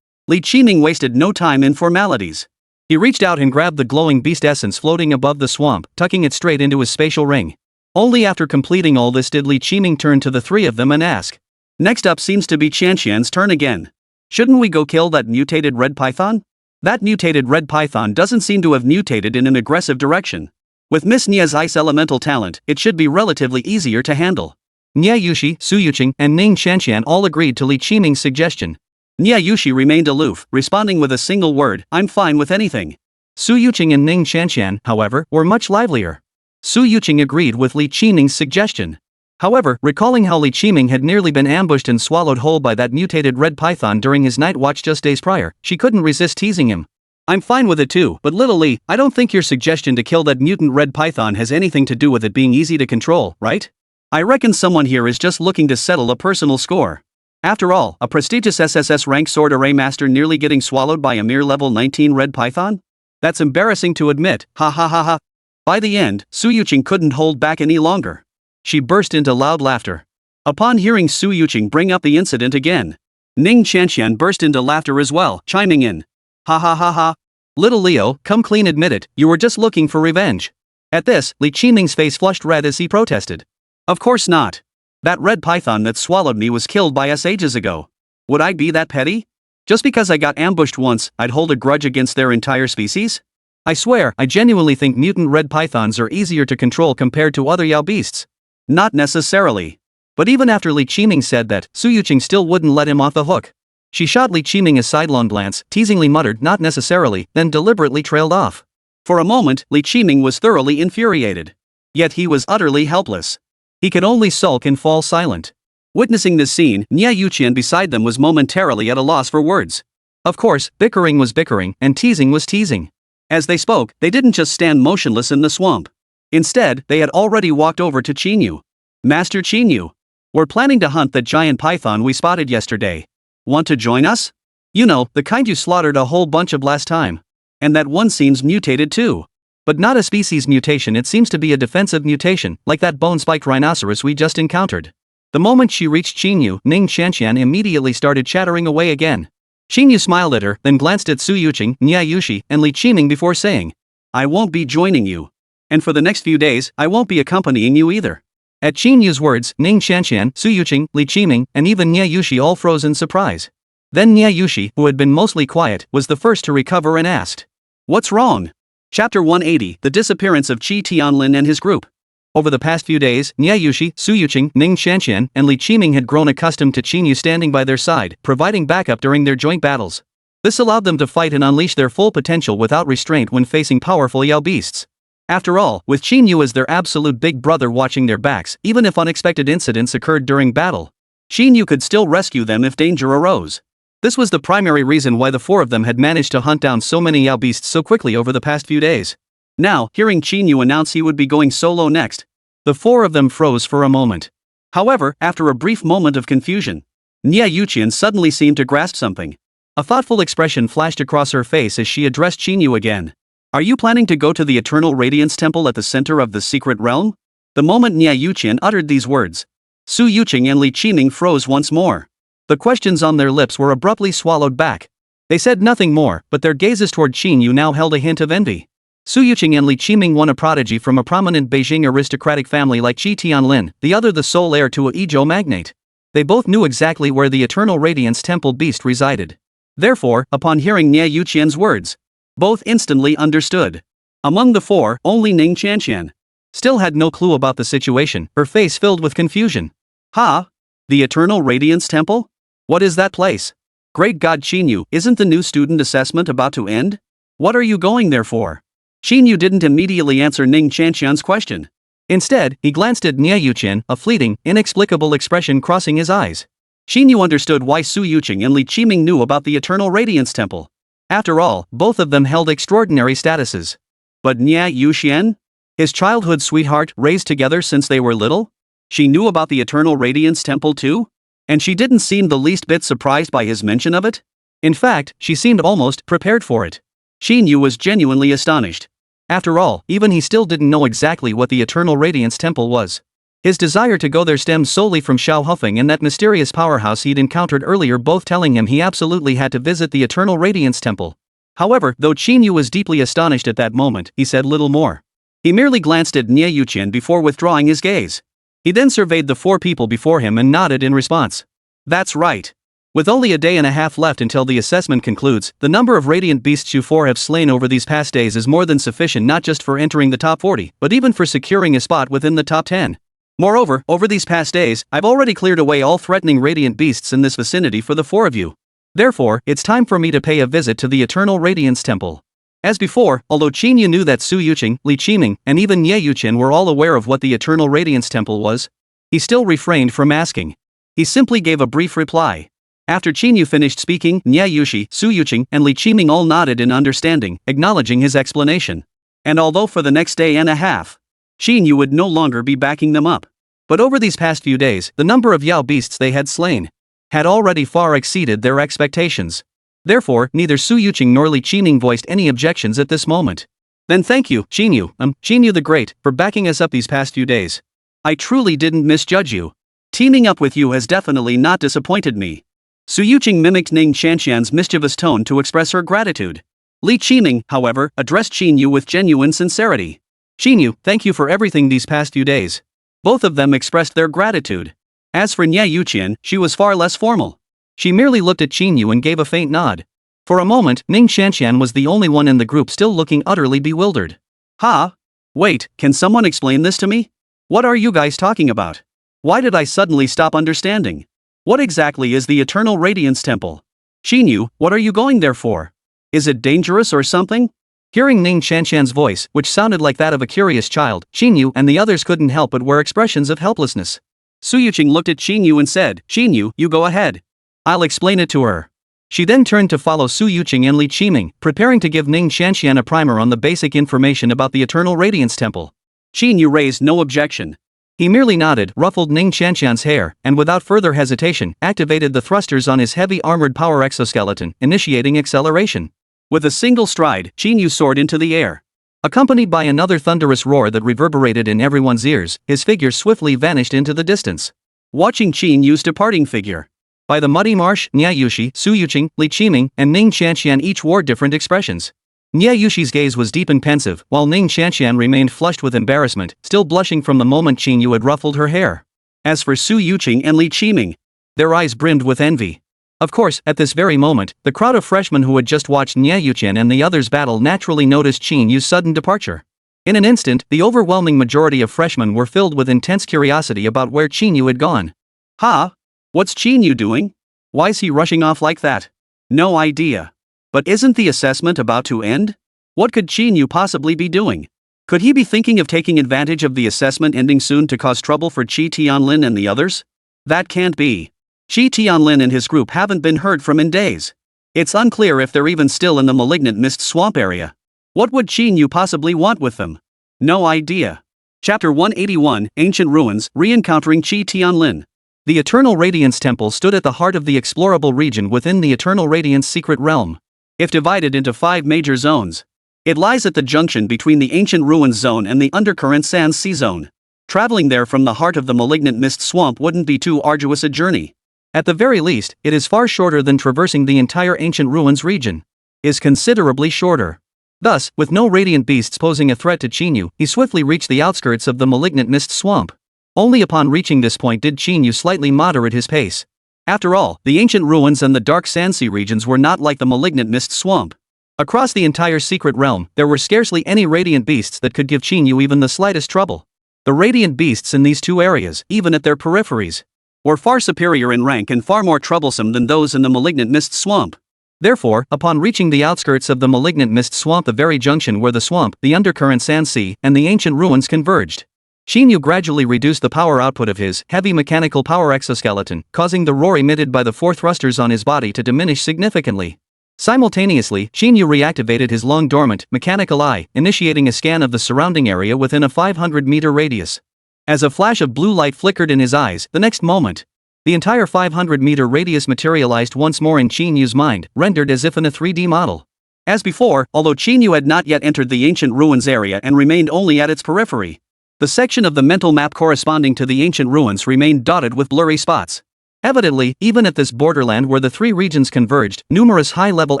Li Qiming wasted no time in formalities. He reached out and grabbed the glowing beast essence floating above the swamp, tucking it straight into his spatial ring. Only after completing all this did Li Qiming turn to the three of them and ask. Next up seems to be Qianxian's turn again. Shouldn't we go kill that mutated red python? That mutated red python doesn't seem to have mutated in an aggressive direction. With Miss Niè's ice elemental talent, it should be relatively easier to handle. Niè Yǔqi, Su Yuqing, and Ning Qianxian all agreed to Li Qiming's suggestion. Niè Yǔqi remained aloof, responding with a single word, "I'm fine with anything." Su Yuqing and Ning Qianxian, however, were much livelier. Su Yuqing agreed with Li Qiming's suggestion. However, recalling how Li Qiming had nearly been ambushed and swallowed whole by that mutated red python during his night watch just days prior, she couldn't resist teasing him. "I'm fine with it too, but little Li, I don't think your suggestion to kill that mutant red python has anything to do with it being easy to control, right? I reckon someone here is just looking to settle a personal score. After all, a prestigious SSS rank sword array master nearly getting swallowed by a mere level 19 red python? That's embarrassing to admit, ha ha ha ha." By the end, Su Yuqing couldn't hold back any longer. She burst into loud laughter. Upon hearing Su Yuqing bring up the incident again, Ning Qianxian burst into laughter as well, chiming in. "Ha ha ha ha. Little Leo, come clean admit it, you were just looking for revenge." At this, Li Qiming's face flushed red as he protested. "Of course not. That red python that swallowed me was killed by us ages ago. Would I be that petty? Just because I got ambushed once, I'd hold a grudge against their entire species? I swear, I genuinely think mutant red pythons are easier to control compared to other Yao beasts." Not necessarily. But even after Li Qiming said that, Su Yuqing still wouldn't let him off the hook. She shot Li Qiming a sidelong glance, teasingly muttered "not necessarily," then deliberately trailed off. For a moment, Li Qiming was thoroughly infuriated. Yet he was utterly helpless. He could only sulk and fall silent. Witnessing this scene, Niè Yǔqiān beside them was momentarily at a loss for words. Of course, bickering was bickering, and teasing was teasing. As they spoke, they didn't just stand motionless in the swamp. Instead, they had already walked over to Qín Yǔ. "Master Qín Yǔ, we're planning to hunt that giant python we spotted yesterday. Want to join us? You know, the kind you slaughtered a whole bunch of last time. And that one seems mutated too. But not a species mutation, it seems to be a defensive mutation, like that bone-spiked rhinoceros we just encountered." The moment she reached Qín Yǔ, Ning Qianxian immediately started chattering away again. Qín Yǔ smiled at her, then glanced at Su Yuqing, Niè Yǔqi, and Li Qiming before saying, "I won't be joining you. And for the next few days, I won't be accompanying you either." At Qín Yu's words, Ning Qianxian, Su Yuqing, Li Qiming, and even Niè Yǔqi all froze in surprise. Then Niè Yǔqi, who had been mostly quiet, was the first to recover and asked, "What's wrong?" Chapter 180, The Disappearance of Qi Tianlin and his group. Over the past few days, Niè Yǔqi, Su Yuqing, Ning Qianxian, and Li Qiming had grown accustomed to Qín Yǔ standing by their side, providing backup during their joint battles. This allowed them to fight and unleash their full potential without restraint when facing powerful Yao beasts. After all, with Qín Yǔ as their absolute big brother watching their backs, even if unexpected incidents occurred during battle, Qín Yǔ could still rescue them if danger arose. This was the primary reason why the four of them had managed to hunt down so many Yao beasts so quickly over the past few days. Now, hearing Qín Yǔ announce he would be going solo next, the four of them froze for a moment. However, after a brief moment of confusion, Niè Yǔqiān suddenly seemed to grasp something. A thoughtful expression flashed across her face as she addressed Qín Yǔ again. "Are you planning to go to the Eternal Radiance Temple at the center of the secret realm?" The moment Niè Yǔqiān uttered these words, Su Yuqing and Li Qiming froze once more. The questions on their lips were abruptly swallowed back. They said nothing more, but their gazes toward Qín Yǔ now held a hint of envy. Su Yuqing and Li Qiming, one a prodigy from a prominent Beijing aristocratic family like Qi Tianlin, the other the sole heir to a Yizhou magnate. They both knew exactly where the Eternal Radiance Temple beast resided. Therefore, upon hearing Niè Yǔqiān's words, both instantly understood. Among the four, only Ning Qianxian still had no clue about the situation, her face filled with confusion. "Ha? The Eternal Radiance Temple? What is that place? Great God, Qín Yǔ, isn't the new student assessment about to end? What are you going there for?" Qín Yǔ didn't immediately answer Ning Qianxian's question. Instead, he glanced at Niè Yǔqiān, a fleeting, inexplicable expression crossing his eyes. Qín Yǔ understood why Su Yuqing and Li Qiming knew about the Eternal Radiance Temple. After all, both of them held extraordinary statuses. But Niè Yǔqiān? His childhood sweetheart, raised together since they were little? She knew about the Eternal Radiance Temple too? And she didn't seem the least bit surprised by his mention of it? In fact, she seemed almost prepared for it. Qín Yǔ was genuinely astonished. After all, even he still didn't know exactly what the Eternal Radiance Temple was. His desire to go there stemmed solely from Xiao Hufeng and that mysterious powerhouse he'd encountered earlier, both telling him he absolutely had to visit the Eternal Radiance Temple. However, though Qín Yǔ was deeply astonished at that moment, he said little more. He merely glanced at Niè Yǔqiān before withdrawing his gaze. He then surveyed the 4 people before him and nodded in response. That's right. With only a day and a half left until the assessment concludes, the number of radiant beasts you 4 have slain over these past days is more than sufficient not just for entering the top 40, but even for securing a spot within the top 10. Moreover, over these past days, I've already cleared away all threatening radiant beasts in this vicinity for the 4 of you. Therefore, it's time for me to pay a visit to the Eternal Radiance Temple. As before, although Qín Yǔ knew that Su Yuqing, Li Qiming, and even Niè Yǔqiān were all aware of what the Eternal Radiance Temple was, he still refrained from asking. He simply gave a brief reply. After Qín Yǔ finished speaking, Niè Yǔqi, Su Yuqing, and Li Qiming all nodded in understanding, acknowledging his explanation. And although for the next day and a half, Qín Yǔ would no longer be backing them up. But over these past few days, the number of Yao beasts they had slain had already far exceeded their expectations. Therefore, neither Su Yuqing nor Li Qiming voiced any objections at this moment. Then thank you, Qín Yǔ the Great, for backing us up these past few days. I truly didn't misjudge you. Teaming up with you has definitely not disappointed me. Su Yuqing mimicked Ning Qianqian's mischievous tone to express her gratitude. Li Qiming, however, addressed Qín Yǔ with genuine sincerity. Qín Yǔ, thank you for everything these past few days. Both of them expressed their gratitude. As for Niè Yǔqiān, she was far less formal. She merely looked at Qín Yǔ and gave a faint nod. For a moment, Ning Qianqian was the only one in the group still looking utterly bewildered. Ha? Wait, can someone explain this to me? What are you guys talking about? Why did I suddenly stop understanding? What exactly is the Eternal Radiance Temple? Qín Yǔ, what are you going there for? Is it dangerous or something? Hearing Ning Qianqian's voice, which sounded like that of a curious child, Qín Yǔ and the others couldn't help but wear expressions of helplessness. Su Yuqing looked at Qín Yǔ and said, Qín Yǔ, you go ahead. I'll explain it to her. She then turned to follow Su Yuqing and Li Qiming, preparing to give Ning Qianqian a primer on the basic information about the Eternal Radiance Temple. Qín Yǔ raised no objection. He merely nodded, ruffled Ning Qianqian's hair, and without further hesitation, activated the thrusters on his heavy armored power exoskeleton, initiating acceleration. With a single stride, Qín Yǔ soared into the air. Accompanied by another thunderous roar that reverberated in everyone's ears, his figure swiftly vanished into the distance. Watching Qín Yǔ's departing figure. By the muddy marsh, Niè Yǔqi, Su Yuqing, Li Qiming, and Ning Qianqian each wore different expressions. Niè Yǔqi's gaze was deep and pensive, while Ning Qianqian remained flushed with embarrassment, still blushing from the moment Qín Yǔ had ruffled her hair. As for Su Yuqing and Li Qiming, their eyes brimmed with envy. Of course, at this very moment, the crowd of freshmen who had just watched Niè Yǔqiān and the others battle naturally noticed Qín Yǔ's sudden departure. In an instant, the overwhelming majority of freshmen were filled with intense curiosity about where Qín Yǔ had gone. Ha? What's Qín Yǔ doing? Why's he rushing off like that? No idea. But isn't the assessment about to end? What could Qín Yǔ possibly be doing? Could he be thinking of taking advantage of the assessment ending soon to cause trouble for Qi Tianlin and the others? That can't be. Qi Tianlin and his group haven't been heard from in days. It's unclear if they're even still in the malignant mist swamp area. What would Qín Yǔ possibly want with them? No idea. Chapter 181, Ancient Ruins, Re-encountering Qi Tianlin. The Eternal Radiance Temple stood at the heart of the explorable region within the Eternal Radiance Secret Realm. If divided into 5 major zones, it lies at the junction between the Ancient Ruins Zone and the Undercurrent Sands Sea Zone. Traveling there from the heart of the malignant mist swamp wouldn't be too arduous a journey. At the very least, it is far shorter than traversing the entire Ancient Ruins region. Is considerably shorter. Thus, with no radiant beasts posing a threat to Qín Yǔ, he swiftly reached the outskirts of the malignant mist swamp. Only upon reaching this point did Qín Yǔ slightly moderate his pace. After all, the Ancient Ruins and the Dark Sandsea regions were not like the malignant mist swamp. Across the entire secret realm, there were scarcely any radiant beasts that could give Qín Yǔ even the slightest trouble. The radiant beasts in these 2 areas, even at their peripheries, were far superior in rank and far more troublesome than those in the malignant mist swamp. Therefore, upon reaching the outskirts of the malignant mist swamp, the very junction where the swamp, the undercurrent sand sea, and the ancient ruins converged, Qín Yǔ gradually reduced the power output of his heavy mechanical power exoskeleton, causing the roar emitted by the 4 thrusters on his body to diminish significantly. Simultaneously, Qín Yǔ reactivated his long-dormant mechanical eye, initiating a scan of the surrounding area within a 500-meter radius. As a flash of blue light flickered in his eyes, the next moment, the entire 500-meter radius materialized once more in Qín Yǔ's mind, rendered as if in a 3D model. As before, although Qín Yǔ had not yet entered the ancient ruins area and remained only at its periphery, the section of the mental map corresponding to the ancient ruins remained dotted with blurry spots. Evidently, even at this borderland where the three regions converged, numerous high-level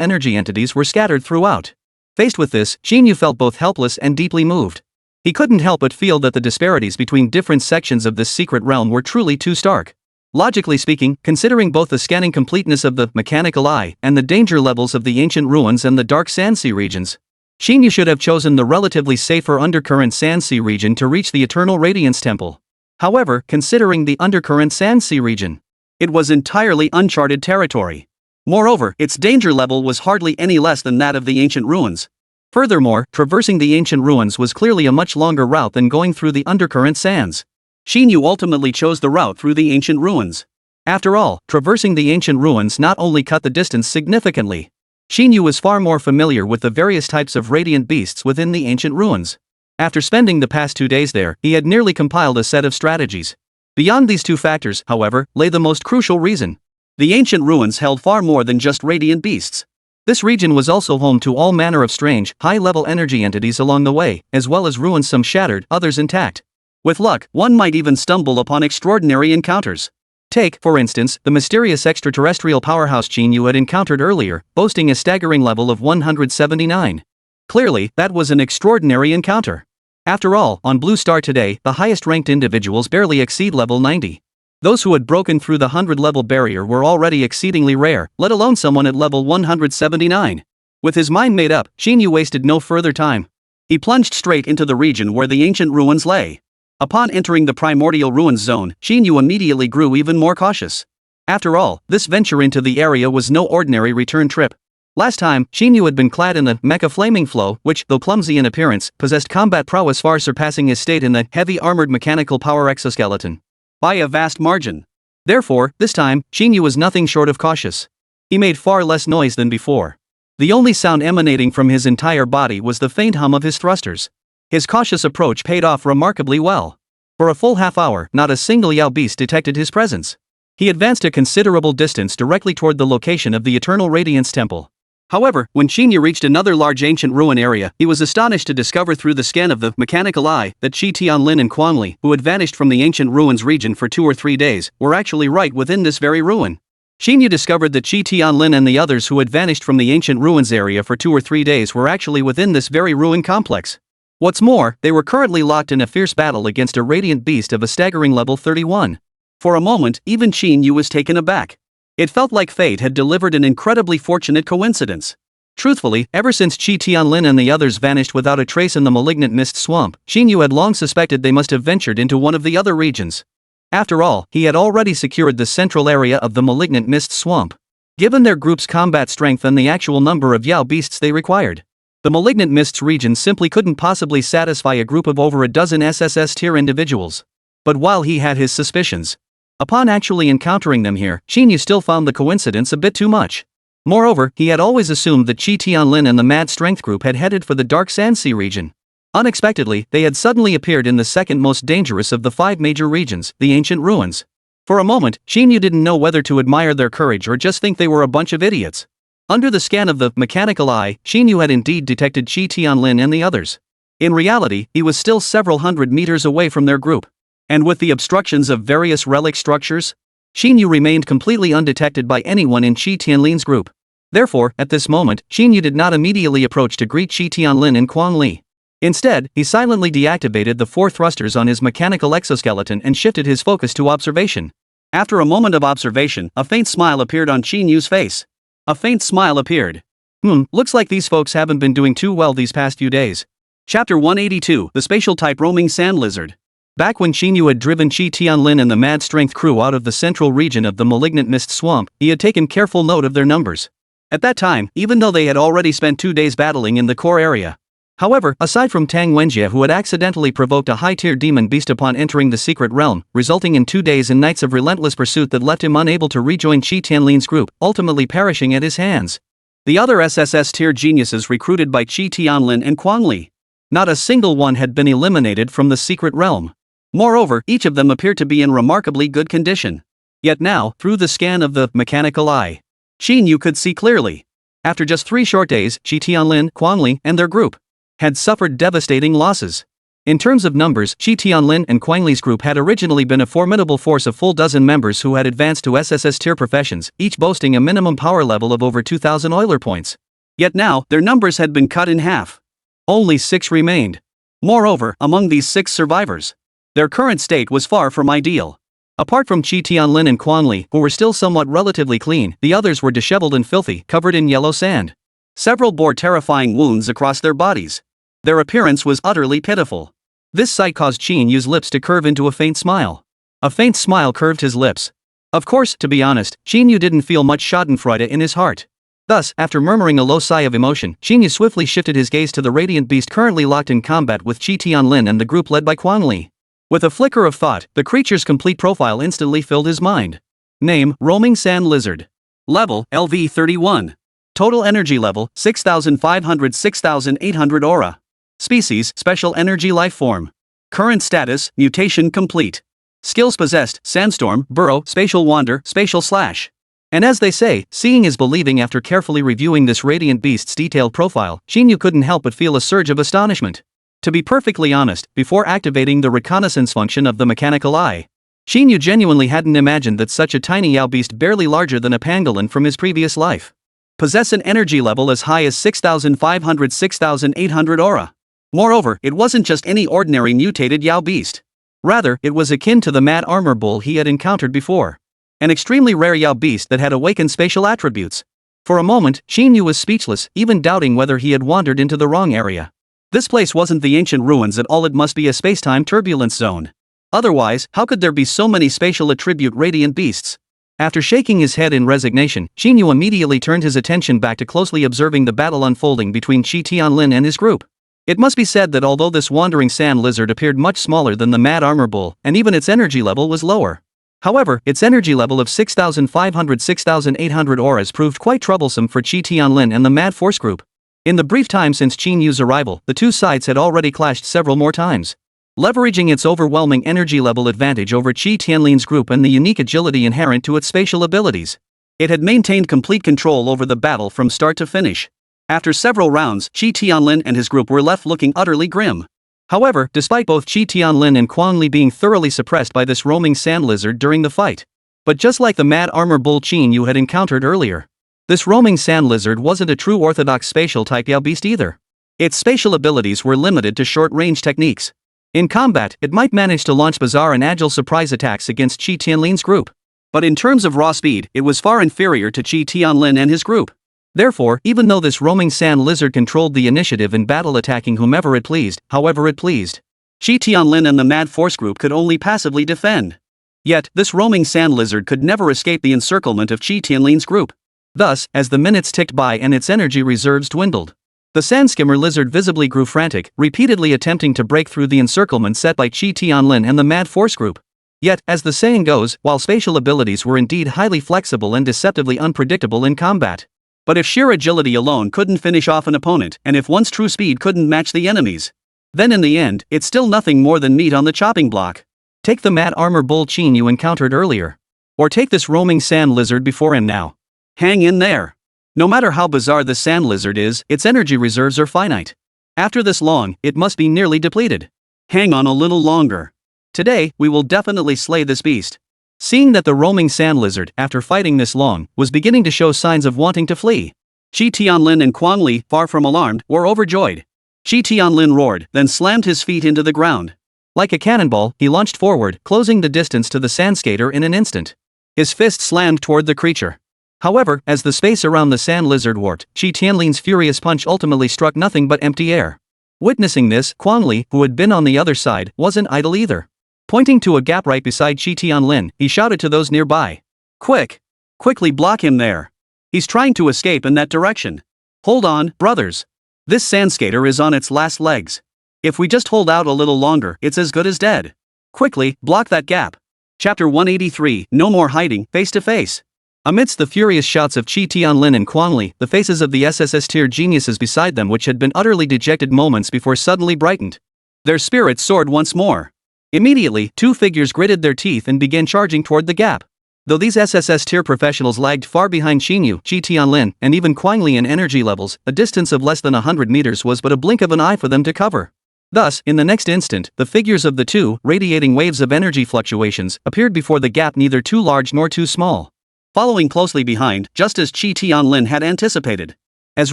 energy entities were scattered throughout. Faced with this, Qín Yǔ felt both helpless and deeply moved. He couldn't help but feel that the disparities between different sections of this secret realm were truly too stark. Logically speaking, considering both the scanning completeness of the mechanical eye and the danger levels of the ancient ruins and the dark Sandsea regions, Qín Yǔ should have chosen the relatively safer undercurrent Sandsea region to reach the Eternal Radiance Temple. However, considering the undercurrent Sandsea region, it was entirely uncharted territory. Moreover, its danger level was hardly any less than that of the ancient ruins. Furthermore, traversing the ancient ruins was clearly a much longer route than going through the undercurrent sands. Qín Yǔ ultimately chose the route through the ancient ruins. After all, traversing the ancient ruins not only cut the distance significantly. Qín Yǔ was far more familiar with the various types of radiant beasts within the ancient ruins. After spending the past 2 days there, he had nearly compiled a set of strategies. Beyond these two factors, however, lay the most crucial reason. The ancient ruins held far more than just radiant beasts. This region was also home to all manner of strange, high-level energy entities along the way, as well as ruins, some shattered, others intact. With luck, one might even stumble upon extraordinary encounters. Take, for instance, the mysterious extraterrestrial powerhouse Qín Yǔ had encountered earlier, boasting a staggering level of 179. Clearly, that was an extraordinary encounter. After all, on Blue Star today, the highest-ranked individuals barely exceed level 90. Those who had broken through the 100-level barrier were already exceedingly rare, let alone someone at level 179. With his mind made up, Qín Yǔ wasted no further time. He plunged straight into the region where the ancient ruins lay. Upon entering the primordial ruins zone, Qín Yǔ immediately grew even more cautious. After all, this venture into the area was no ordinary return trip. Last time, Qín Yǔ had been clad in the Mecha Flaming Flow, which, though clumsy in appearance, possessed combat prowess far surpassing his state in the heavy armored mechanical power exoskeleton. By a vast margin. Therefore, this time, Qín Yǔ was nothing short of cautious. He made far less noise than before. The only sound emanating from his entire body was the faint hum of his thrusters. His cautious approach paid off remarkably well. For a full half hour, not a single Yao beast detected his presence. He advanced a considerable distance directly toward the location of the Eternal Radiance Temple. However, when Qín Yǔ reached another large ancient ruin area, he was astonished to discover through the scan of the mechanical eye that Qi Tianlin and Quangli, who had vanished from the ancient ruins region for 2 or 3 days, were actually right within this very ruin. Qín Yǔ discovered that Qi Tianlin and the others who had vanished from the ancient ruins area for 2 or 3 days were actually within this very ruin complex. What's more, they were currently locked in a fierce battle against a radiant beast of a staggering level 31. For a moment, even Qín Yǔ was taken aback. It felt like fate had delivered an incredibly fortunate coincidence. Truthfully, ever since Qi Tianlin and the others vanished without a trace in the malignant mist swamp, Qín Yǔ had long suspected they must have ventured into one of the other regions. After all, he had already secured the central area of the malignant mist swamp. Given their group's combat strength and the actual number of Yao beasts they required, the malignant mists region simply couldn't possibly satisfy a group of over a dozen SSS tier individuals. But while he had his suspicions, upon actually encountering them here, Qín Yǔ still found the coincidence a bit too much. Moreover, he had always assumed that Qi Tianlin and the Mad Strength group had headed for the Dark Sandsea region. Unexpectedly, they had suddenly appeared in the second most dangerous of the 5 major regions, the ancient ruins. For a moment, Qín Yǔ didn't know whether to admire their courage or just think they were a bunch of idiots. Under the scan of the mechanical eye, Qín Yǔ had indeed detected Qi Tianlin and the others. In reality, he was still several hundred meters away from their group. And with the obstructions of various relic structures, Qín Yǔ remained completely undetected by anyone in Qi Tianlin's group. Therefore, at this moment, Qín Yǔ did not immediately approach to greet Qi Tianlin and Quangli. Instead, he silently deactivated the 4 thrusters on his mechanical exoskeleton and shifted his focus to observation. After a moment of observation, a faint smile appeared on Qín Yǔ's face. A faint smile appeared. Looks like these folks haven't been doing too well these past few days. Chapter 182, The Spatial Type Roaming Sand Lizard. Back when Qín Yǔ had driven Qi Tianlin and the Mad Strength crew out of the central region of the Malignant Mist Swamp, he had taken careful note of their numbers. At that time, even though they had already spent 2 days battling in the core area. However, aside from Tang Wenjie, who had accidentally provoked a high-tier demon beast upon entering the secret realm, resulting in 2 days and nights of relentless pursuit that left him unable to rejoin Qi Tianlin's group, ultimately perishing at his hands. The other SSS tier geniuses recruited by Qi Tianlin and Quangli. Not a single one had been eliminated from the secret realm. Moreover, each of them appeared to be in remarkably good condition. Yet now, through the scan of the mechanical eye, Qín Yǔ could see clearly. After just 3 short days, Qi Tianlin, Quangli, and their group had suffered devastating losses. In terms of numbers, Qi Tianlin and Quang Li's group had originally been a formidable force of full dozen members who had advanced to SSS tier professions, each boasting a minimum power level of over 2,000 Euler points. Yet now, their numbers had been cut in half. Only 6 remained. Moreover, among these 6 survivors, their current state was far from ideal. Apart from Qi Tianlin and Quang Li, who were still somewhat relatively clean, the others were disheveled and filthy, covered in yellow sand. Several bore terrifying wounds across their bodies. Their appearance was utterly pitiful. This sight caused Qín Yú's lips to curve into a faint smile. A faint smile curved his lips. Of course, to be honest, Qín Yú didn't feel much schadenfreude in his heart. Thus, after murmuring a low sigh of emotion, Qín Yú swiftly shifted his gaze to the radiant beast currently locked in combat with Qi Tianlin and the group led by Quang Li. With a flicker of thought, the creature's complete profile instantly filled his mind. Name: Roaming Sand Lizard. Level: LV 31. Total energy level: 6,500-6,800 aura. Species: Special Energy Life Form. Current status: Mutation complete. Skills possessed: Sandstorm, Burrow, Spatial Wander, Spatial Slash. And as they say, seeing is believing. After carefully reviewing this radiant beast's detailed profile, Qín Yú couldn't help but feel a surge of astonishment. To be perfectly honest, before activating the reconnaissance function of the mechanical eye, Qín Yú genuinely hadn't imagined that such a tiny Yao beast barely larger than a pangolin from his previous life possess an energy level as high as 6,500-6,800 aura. Moreover, it wasn't just any ordinary mutated Yao beast. Rather, it was akin to the mad armor bull he had encountered before. An extremely rare Yao beast that had awakened spatial attributes. For a moment, Qín Yú was speechless, even doubting whether he had wandered into the wrong area. This place wasn't the ancient ruins at all, it must be a spacetime turbulence zone. Otherwise, how could there be so many spatial attribute radiant beasts? After shaking his head in resignation, Qín Yú immediately turned his attention back to closely observing the battle unfolding between Qi Tianlin and his group. It must be said that although this wandering sand lizard appeared much smaller than the mad armor bull, and even its energy level was lower. However, its energy level of 6,500-6,800 auras proved quite troublesome for Qi Tianlin and the mad force group. In the brief time since Qín Yú's arrival, the two sides had already clashed several more times. Leveraging its overwhelming energy level advantage over Qi Tianlin's group and the unique agility inherent to its spatial abilities, it had maintained complete control over the battle from start to finish. After several rounds, Qi Tianlin and his group were left looking utterly grim. However, despite both Qi Tianlin and Quang Li being thoroughly suppressed by this roaming sand lizard during the fight, but just like the mad armor bull Qín Yú had encountered earlier, this roaming sand lizard wasn't a true orthodox spatial type Yao beast either. Its spatial abilities were limited to short-range techniques. In combat, it might manage to launch bizarre and agile surprise attacks against Qi Tianlin's group. But in terms of raw speed, it was far inferior to Qi Tianlin and his group. Therefore, even though this roaming sand lizard controlled the initiative in battle, attacking whomever it pleased, however it pleased, Qi Tianlin and the mad force group could only passively defend. Yet, this roaming sand lizard could never escape the encirclement of Qi Tianlin's group. Thus, as the minutes ticked by and its energy reserves dwindled, the sand skimmer lizard visibly grew frantic, repeatedly attempting to break through the encirclement set by Qi Tianlin and the mad force group. Yet, as the saying goes, while spatial abilities were indeed highly flexible and deceptively unpredictable in combat, but if sheer agility alone couldn't finish off an opponent, and if one's true speed couldn't match the enemy's, then in the end, it's still nothing more than meat on the chopping block. Take the mad armor bull Qín Yú encountered earlier. Or take this roaming sand lizard before him now. Hang in there. No matter how bizarre the sand lizard is, its energy reserves are finite. After this long, it must be nearly depleted. Hang on a little longer. Today, we will definitely slay this beast. Seeing that the roaming sand lizard, after fighting this long, was beginning to show signs of wanting to flee, Qi Tianlin and Quang Li, far from alarmed, were overjoyed. Qi Tianlin roared, then slammed his feet into the ground. Like a cannonball, he launched forward, closing the distance to the sand skater in an instant. His fist slammed toward the creature. However, as the space around the sand lizard warped, Qi Tianlin's furious punch ultimately struck nothing but empty air. Witnessing this, Quang Li, who had been on the other side, wasn't idle either. Pointing to a gap right beside Qi Tianlin, he shouted to those nearby. Quick! Quickly block him there! He's trying to escape in that direction. Hold on, brothers. This sand skater is on its last legs. If we just hold out a little longer, it's as good as dead. Quickly, block that gap. Chapter 183, No More Hiding, Face to Face. Amidst the furious shouts of Qi Tianlin and Quang Li, the faces of the SSS tier geniuses beside them, which had been utterly dejected moments before, suddenly brightened. Their spirits soared once more. Immediately, two figures gritted their teeth and began charging toward the gap. Though these SSS tier professionals lagged far behind Qín Yú, Qi Tianlin, and even Quang Li in energy levels, a distance of less than 100 meters was but a blink of an eye for them to cover. Thus, in the next instant, the figures of the two, radiating waves of energy fluctuations, appeared before the gap, neither too large nor too small. Following closely behind, just as Qi Tianlin had anticipated. As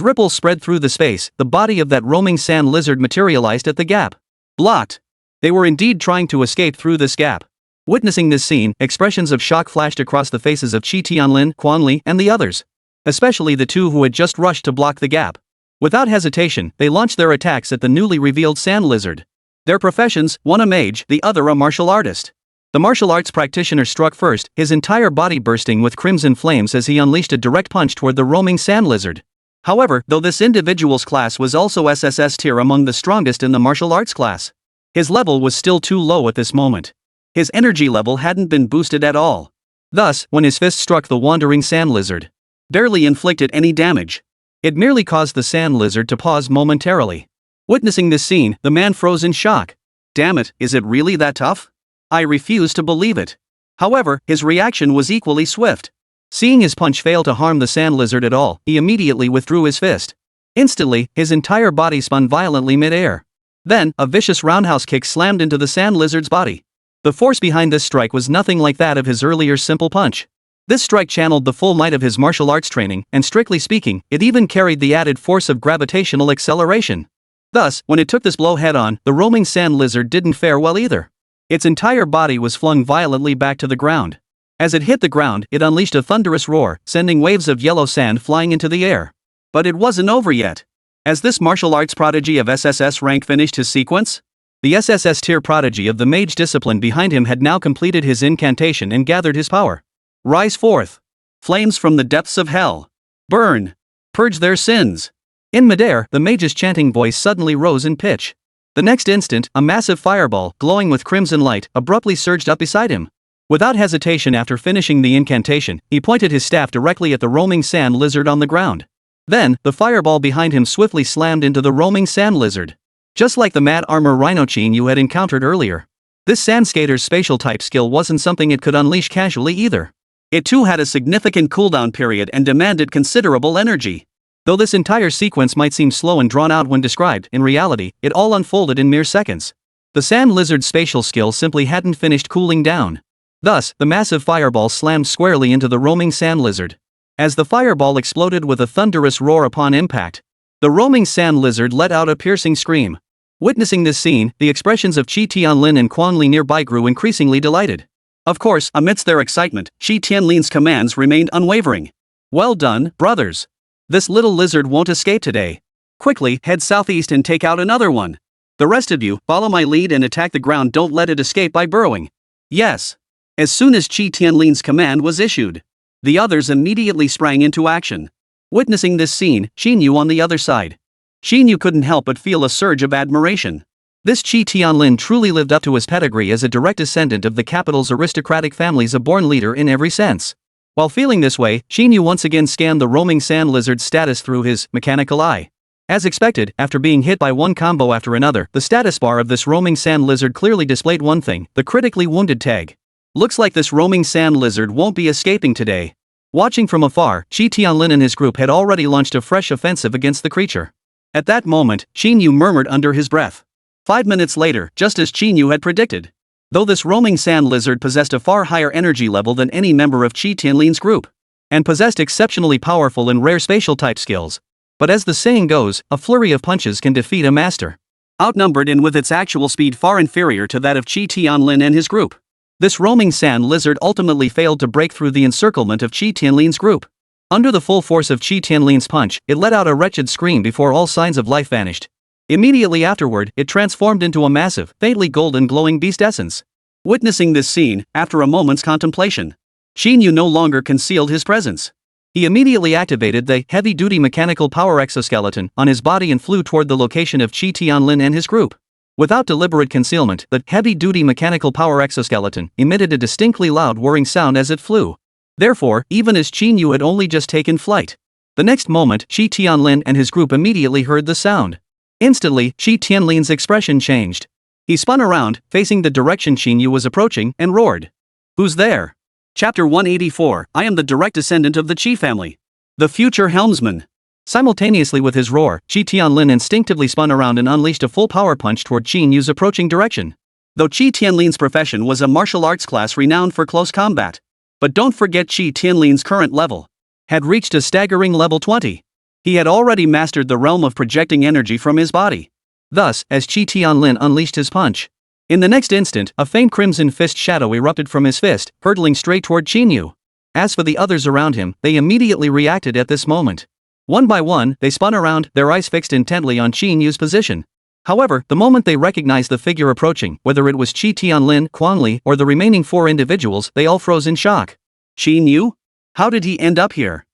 ripples spread through the space, the body of that roaming sand lizard materialized at the gap. Blocked. They were indeed trying to escape through this gap. Witnessing this scene, expressions of shock flashed across the faces of Qi Tianlin, Quan Li, and the others. Especially the two who had just rushed to block the gap. Without hesitation, they launched their attacks at the newly revealed sand lizard. Their professions, one a mage, the other a martial artist. The martial arts practitioner struck first, his entire body bursting with crimson flames as he unleashed a direct punch toward the roaming sand lizard. However, though this individual's class was also SSS tier among the strongest in the martial arts class, his level was still too low at this moment. His energy level hadn't been boosted at all. Thus, when his fist struck the wandering sand lizard, barely inflicted any damage. It merely caused the sand lizard to pause momentarily. Witnessing this scene, the man froze in shock. Damn it, is it really that tough? I refuse to believe it. However, his reaction was equally swift. Seeing his punch fail to harm the sand lizard at all, he immediately withdrew his fist. Instantly, his entire body spun violently mid-air. Then, a vicious roundhouse kick slammed into the sand lizard's body. The force behind this strike was nothing like that of his earlier simple punch. This strike channeled the full might of his martial arts training, and strictly speaking, it even carried the added force of gravitational acceleration. Thus, when it took this blow head-on, the roaming sand lizard didn't fare well either. Its entire body was flung violently back to the ground. As it hit the ground, it unleashed a thunderous roar, sending waves of yellow sand flying into the air. But it wasn't over yet. As this martial arts prodigy of SSS rank finished his sequence, the SSS tier prodigy of the mage discipline behind him had now completed his incantation and gathered his power. Rise forth. Flames from the depths of hell. Burn. Purge their sins. In midair, the mage's chanting voice suddenly rose in pitch. The next instant, a massive fireball, glowing with crimson light, abruptly surged up beside him. Without hesitation, after finishing the incantation, he pointed his staff directly at the roaming sand lizard on the ground. Then, the fireball behind him swiftly slammed into the roaming sand lizard. Just like the Mad Armor Rhino Qín Yǔ had encountered earlier. This sand skater's spatial type skill wasn't something it could unleash casually either. It too had a significant cooldown period and demanded considerable energy. Though this entire sequence might seem slow and drawn out when described, in reality, it all unfolded in mere seconds. The sand lizard's spatial skill simply hadn't finished cooling down. Thus, the massive fireball slammed squarely into the roaming sand lizard. As the fireball exploded with a thunderous roar upon impact, the roaming sand lizard let out a piercing scream. Witnessing this scene, the expressions of Qi Tianlin and Quan Li nearby grew increasingly delighted. Of course, amidst their excitement, Qi Tianlin's commands remained unwavering. Well done, brothers. This little lizard won't escape today. Quickly, head southeast and take out another one. The rest of you, follow my lead and attack the ground. Don't let it escape by burrowing. Yes. As soon as Qi Tianlin's command was issued, the others immediately sprang into action. Witnessing this scene, Qín Yǔ on the other side. Qín Yǔ couldn't help but feel a surge of admiration. This Qi Tianlin truly lived up to his pedigree as a direct descendant of the capital's aristocratic families, a born leader in every sense. While feeling this way, Qín Yǔ once again scanned the roaming sand lizard's status through his mechanical eye. As expected, after being hit by one combo after another, the status bar of this roaming sand lizard clearly displayed one thing: the critically wounded tag. Looks like this roaming sand lizard won't be escaping today. Watching from afar, Qi Tianlin and his group had already launched a fresh offensive against the creature. At that moment, Qín Yǔ murmured under his breath. 5 minutes later, just as Qín Yǔ had predicted. Though this roaming sand lizard possessed a far higher energy level than any member of Qi Tianlin's group, and possessed exceptionally powerful and rare spatial type skills. But as the saying goes, a flurry of punches can defeat a master. Outnumbered and with its actual speed far inferior to that of Qi Tianlin and his group, this roaming sand lizard ultimately failed to break through the encirclement of Qi Tianlin's group. Under the full force of Qi Tianlin's punch, it let out a wretched scream before all signs of life vanished. Immediately afterward, it transformed into a massive, faintly golden glowing beast essence. Witnessing this scene, after a moment's contemplation, Qín Yǔ no longer concealed his presence. He immediately activated the heavy-duty mechanical power exoskeleton on his body and flew toward the location of Qi Tianlin and his group. Without deliberate concealment, the heavy-duty mechanical power exoskeleton emitted a distinctly loud whirring sound as it flew. Therefore, even as Qín Yǔ had only just taken flight, the next moment Qi Tianlin and his group immediately heard the sound. Instantly, Qi Tianlin's expression changed. He spun around, facing the direction Qín Yǔ was approaching, and roared. Who's there? Chapter 184, I am the direct descendant of the Qi family. The future helmsman. Simultaneously with his roar, Qi Tianlin instinctively spun around and unleashed a full power punch toward Qín Yǔ's approaching direction. Though Qi Tianlin's profession was a martial arts class renowned for close combat. But don't forget Qi Tianlin's current level had reached a staggering level 20. He had already mastered the realm of projecting energy from his body. Thus, as Qi Tianlin unleashed his punch, in the next instant, a faint crimson fist shadow erupted from his fist, hurtling straight toward Qín Yǔ. As for the others around him, they immediately reacted at this moment. One by one, they spun around, their eyes fixed intently on Qín Yǔ's position. However, the moment they recognized the figure approaching, whether it was Qi Tianlin, Quang Li, or the remaining 4 individuals, they all froze in shock. Qín Yǔ? How did he end up here?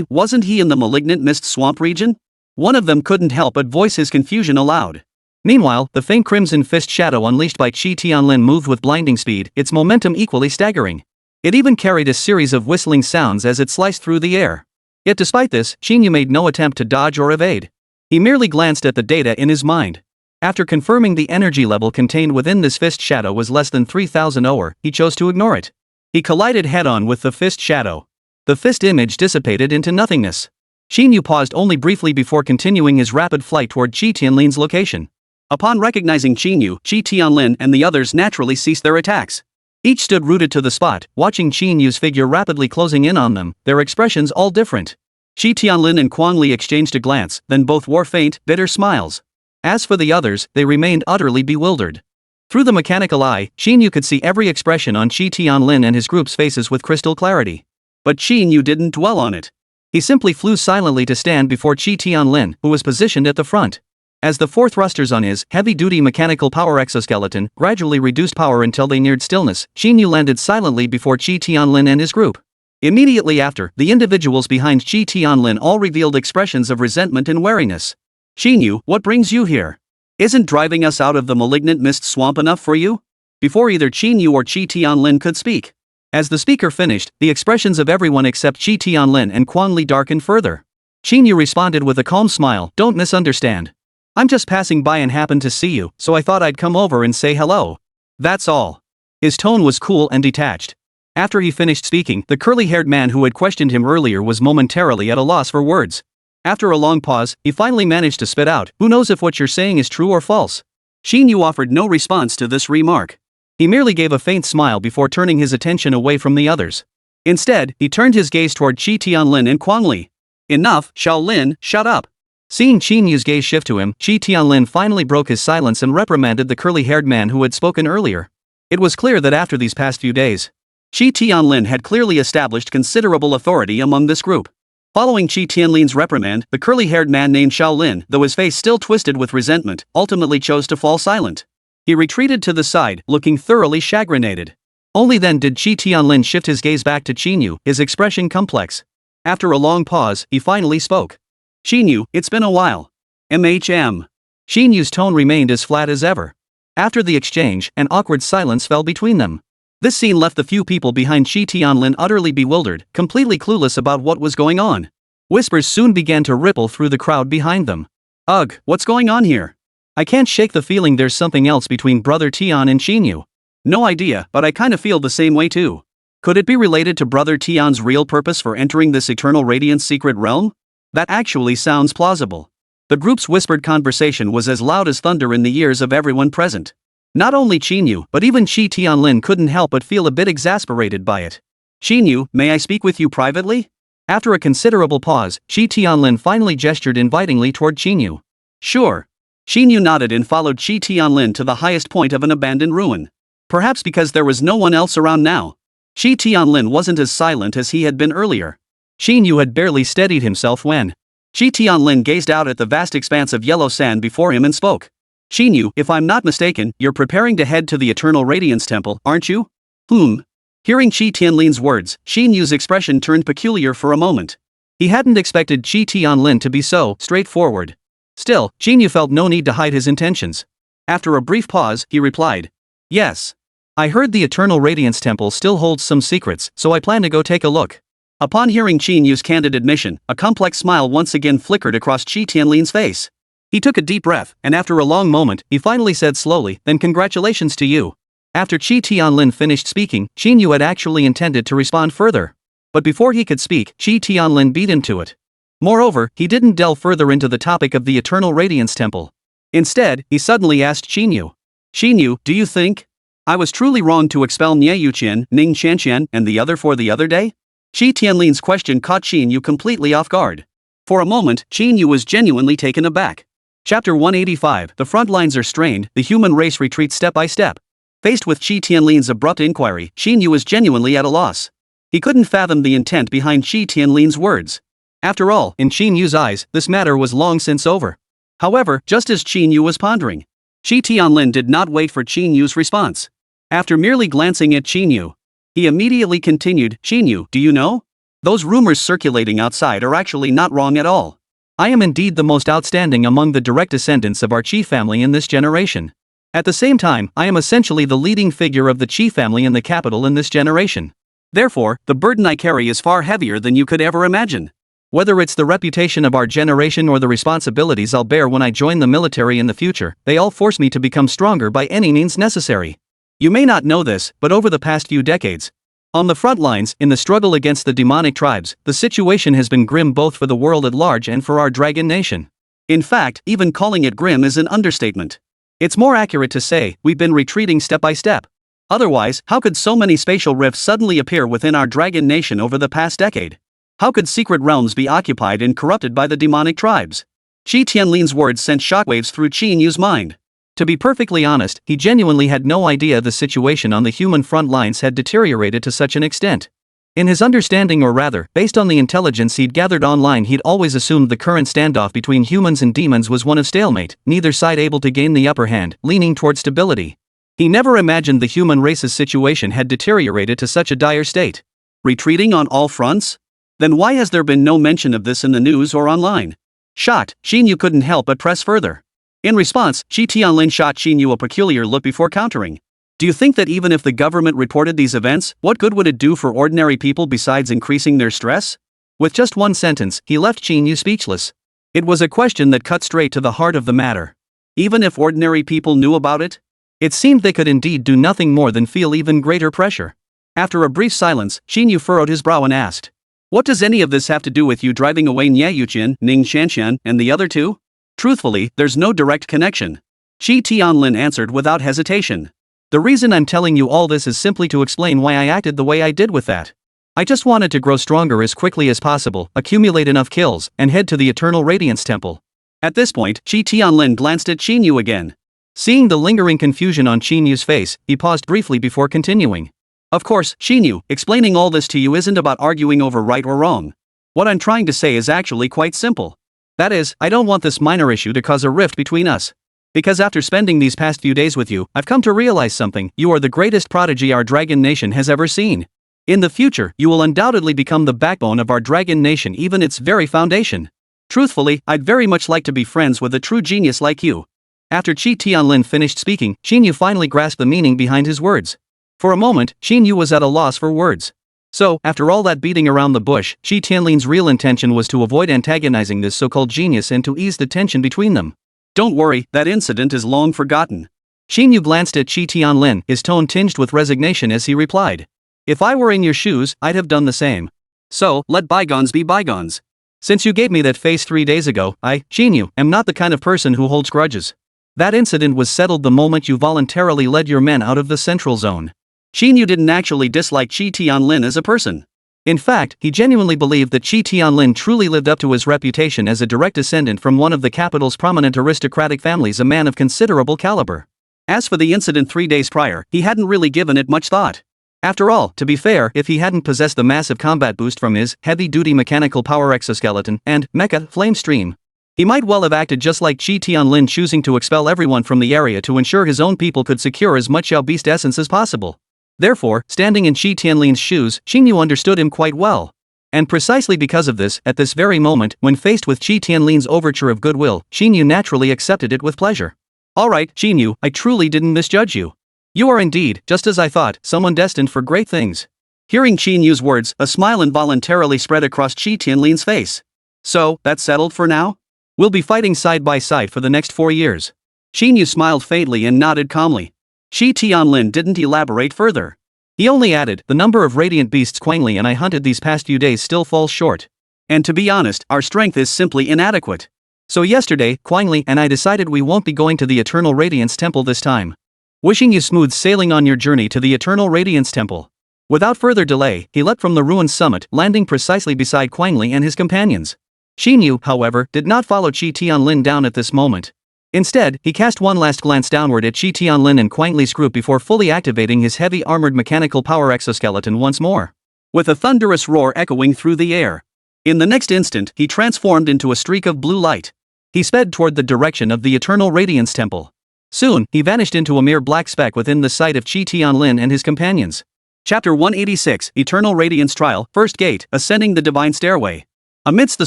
Wasn't he in the malignant mist swamp region? One of them couldn't help but voice his confusion aloud. Meanwhile, the faint crimson fist shadow unleashed by Qi Tianlin moved with blinding speed, its momentum equally staggering. It even carried a series of whistling sounds as it sliced through the air. Yet despite this, Qín Yǔ made no attempt to dodge or evade. He merely glanced at the data in his mind. After confirming the energy level contained within this fist shadow was less than 3000 OR, he chose to ignore it. He collided head-on with the fist shadow. The fist image dissipated into nothingness. Qín Yǔ paused only briefly before continuing his rapid flight toward Qi Tianlin's location. Upon recognizing Qín Yǔ, Qi Tianlin and the others naturally ceased their attacks. Each stood rooted to the spot, watching Qín Yǔ's figure rapidly closing in on them, their expressions all different. Qi Tianlin and Quang Li exchanged a glance, then both wore faint, bitter smiles. As for the others, they remained utterly bewildered. Through the mechanical eye, Qín Yǔ could see every expression on Qi Tianlin and his group's faces with crystal clarity. But Qín Yǔ didn't dwell on it. He simply flew silently to stand before Qi Tianlin, who was positioned at the front. As the 4 thrusters on his heavy-duty mechanical power exoskeleton gradually reduced power until they neared stillness, Qín Yǔ landed silently before Qi Tianlin and his group. Immediately after, the individuals behind Qi Tianlin all revealed expressions of resentment and wariness. Qín Yǔ, what brings you here? Isn't driving us out of the malignant mist swamp enough for you? Before either Qín Yǔ or Qi Tianlin could speak. As the speaker finished, the expressions of everyone except Qi Tianlin and Quang Li darkened further. Qín Yǔ responded with a calm smile, "Don't misunderstand. I'm just passing by and happened to see you, so I thought I'd come over and say hello. That's all." His tone was cool and detached. After he finished speaking, the curly-haired man who had questioned him earlier was momentarily at a loss for words. After a long pause, he finally managed to spit out, "Who knows if what you're saying is true or false?" Qín Yǔ offered no response to this remark. He merely gave a faint smile before turning his attention away from the others. Instead, he turned his gaze toward Qi Tianlin and Quang Li. "Enough, Shaolin, shut up." Seeing Qín Yǔ's gaze shift to him, Qi Tianlin finally broke his silence and reprimanded the curly-haired man who had spoken earlier. It was clear that after these past few days, Qi Tianlin had clearly established considerable authority among this group. Following Qi Tianlin's reprimand, the curly-haired man named Shaolin, though his face still twisted with resentment, ultimately chose to fall silent. He retreated to the side, looking thoroughly chagrinated. Only then did Qi Tianlin shift his gaze back to Qín Yǔ, his expression complex. After a long pause, he finally spoke. "Qín Yǔ, it's been a while. Qín Yǔ's tone remained as flat as ever. After the exchange, an awkward silence fell between them. This scene left the few people behind Qi Tianlin utterly bewildered, completely clueless about what was going on. Whispers soon began to ripple through the crowd behind them. "Ugh, what's going on here? I can't shake the feeling there's something else between Brother Tian and Qín Yǔ. No idea, but I kinda feel the same way too. Could it be related to Brother Tian's real purpose for entering this eternal radiance secret realm? That actually sounds plausible." The group's whispered conversation was as loud as thunder in the ears of everyone present. Not only Qín Yǔ, but even Qi Tianlin couldn't help but feel a bit exasperated by it. "Qín Yǔ, may I speak with you privately?" After a considerable pause, Qi Tianlin finally gestured invitingly toward Qín Yǔ. "Sure." Qín Yǔ nodded and followed Qi Tianlin to the highest point of an abandoned ruin. Perhaps because there was no one else around now, Qi Tianlin wasn't as silent as he had been earlier. Qín Yǔ had barely steadied himself when Qi Tianlin gazed out at the vast expanse of yellow sand before him and spoke. "Qín Yǔ, if I'm not mistaken, you're preparing to head to the Eternal Radiance Temple, aren't you?" Hearing Qi Tianlin's words, Qín Yǔ's expression turned peculiar for a moment. He hadn't expected Qi Tianlin to be so straightforward. Still, Qín Yǔ felt no need to hide his intentions. After a brief pause, he replied, "Yes. I heard the Eternal Radiance Temple still holds some secrets, so I plan to go take a look." Upon hearing Qín Yǔ's candid admission, a complex smile once again flickered across Qi Tianlin's face. He took a deep breath, and after a long moment, he finally said slowly, "Then congratulations to you." After Qi Tianlin finished speaking, Qín Yǔ had actually intended to respond further. But before he could speak, Qi Tianlin beat him to it. Moreover, he didn't delve further into the topic of the Eternal Radiance Temple. Instead, he suddenly asked Qín Yǔ. Qín Yǔ, do you think I was truly wrong to expel Niè Yǔqiān, Ning Qianqian, and the other for the other day? Qi Tianlin's question caught Qín Yǔ completely off guard. For a moment, Qín Yǔ was genuinely taken aback. Chapter 185. The front lines are strained, the human race retreats step by step. Faced with Qi Tianlin's abrupt inquiry, Qín Yǔ was genuinely at a loss. He couldn't fathom the intent behind Qi Tianlin's words. After all, in Qín Yǔ's eyes, this matter was long since over. However, just as Qín Yǔ was pondering, Qi Tianlin did not wait for Qín Yǔ's response. After merely glancing at Qín Yǔ, he immediately continued, Qín Yǔ, do you know? Those rumors circulating outside are actually not wrong at all. I am indeed the most outstanding among the direct descendants of our Qi family in this generation. At the same time, I am essentially the leading figure of the Qi family in the capital in this generation. Therefore, the burden I carry is far heavier than you could ever imagine. Whether it's the reputation of our generation or the responsibilities I'll bear when I join the military in the future, they all force me to become stronger by any means necessary. You may not know this, but over the past few decades, on the front lines, in the struggle against the demonic tribes, the situation has been grim both for the world at large and for our dragon nation. In fact, even calling it grim is an understatement. It's more accurate to say, we've been retreating step by step. Otherwise, how could so many spatial rifts suddenly appear within our dragon nation over the past decade? How could secret realms be occupied and corrupted by the demonic tribes? Qi Tianlin's words sent shockwaves through Qín Yǔ's mind. To be perfectly honest, he genuinely had no idea the situation on the human front lines had deteriorated to such an extent. In his understanding, or rather, based on the intelligence he'd gathered online, he'd always assumed the current standoff between humans and demons was one of stalemate, neither side able to gain the upper hand, leaning toward stability. He never imagined the human race's situation had deteriorated to such a dire state. Retreating on all fronts? Then why has there been no mention of this in the news or online? Shocked, Qín Yǔ couldn't help but press further. In response, Qi Tianlin shot Qín Yǔ a peculiar look before countering. Do you think that even if the government reported these events, what good would it do for ordinary people besides increasing their stress? With just one sentence, he left Qín Yǔ speechless. It was a question that cut straight to the heart of the matter. Even if ordinary people knew about it? It seemed they could indeed do nothing more than feel even greater pressure. After a brief silence, Qín Yǔ furrowed his brow and asked, what does any of this have to do with you driving away Niè Yǔqiān, Ning Qianqian, and the other two? Truthfully, there's no direct connection. Qi Tianlin answered without hesitation. The reason I'm telling you all this is simply to explain why I acted the way I did with that. I just wanted to grow stronger as quickly as possible, accumulate enough kills, and head to the Eternal Radiance Temple. At this point, Qi Tianlin glanced at Qín Yǔ again. Seeing the lingering confusion on Qín Yǔ's face, he paused briefly before continuing. Of course, Qín Yǔ, explaining all this to you isn't about arguing over right or wrong. What I'm trying to say is actually quite simple. That is, I don't want this minor issue to cause a rift between us. Because after spending these past few days with you, I've come to realize something: you are the greatest prodigy our dragon nation has ever seen. In the future, you will undoubtedly become the backbone of our dragon nation, even its very foundation. Truthfully, I'd very much like to be friends with a true genius like you. After Qi Tianlin finished speaking, Qín Yǔ finally grasped the meaning behind his words. For a moment, Qín Yǔ was at a loss for words. So, after all that beating around the bush, Qi Tianlin's real intention was to avoid antagonizing this so-called genius and to ease the tension between them. Don't worry, that incident is long forgotten. Qín Yǔ glanced at Qi Tianlin, his tone tinged with resignation as he replied. If I were in your shoes, I'd have done the same. So, let bygones be bygones. Since you gave me that face 3 days ago, I, Qín Yǔ, am not the kind of person who holds grudges. That incident was settled the moment you voluntarily led your men out of the central zone. Qín Yǔ didn't actually dislike Qi Tianlin as a person. In fact, he genuinely believed that Qi Tianlin truly lived up to his reputation as a direct descendant from one of the capital's prominent aristocratic families, a man of considerable caliber. As for the incident 3 days prior, he hadn't really given it much thought. After all, to be fair, if he hadn't possessed the massive combat boost from his heavy-duty mechanical power exoskeleton and mecha flame stream, he might well have acted just like Qi Tianlin, choosing to expel everyone from the area to ensure his own people could secure as much Yao Beast essence as possible. Therefore, standing in Qi Tianlin's shoes, Qín Yǔ understood him quite well. And precisely because of this, at this very moment, when faced with Qi Tianlin's overture of goodwill, Qín Yǔ naturally accepted it with pleasure. Alright, Qín Yǔ, I truly didn't misjudge you. You are indeed, just as I thought, someone destined for great things. Hearing Qín Yǔ's words, a smile involuntarily spread across Qi Tianlin's face. So, that's settled for now? We'll be fighting side by side for the next 4 years. Qín Yǔ smiled faintly and nodded calmly. Qi Tianlin didn't elaborate further. He only added, the number of radiant beasts Quangli and I hunted these past few days still falls short. And to be honest, our strength is simply inadequate. So yesterday, Qín and I decided we won't be going to the Eternal Radiance Temple this time. Wishing you smooth sailing on your journey to the Eternal Radiance Temple. Without further delay, he leapt from the ruined summit, landing precisely beside Qín and his companions. Qín Yǔ, however, did not follow Qi Tianlin down at this moment. Instead, he cast one last glance downward at Qi Tianlin and Qín's group before fully activating his heavy armored mechanical power exoskeleton once more. With a thunderous roar echoing through the air. In the next instant, he transformed into a streak of blue light. He sped toward the direction of the Eternal Radiance Temple. Soon, he vanished into a mere black speck within the sight of Qi Tianlin and his companions. Chapter 186, Eternal Radiance Trial, First Gate, Ascending the Divine Stairway. Amidst the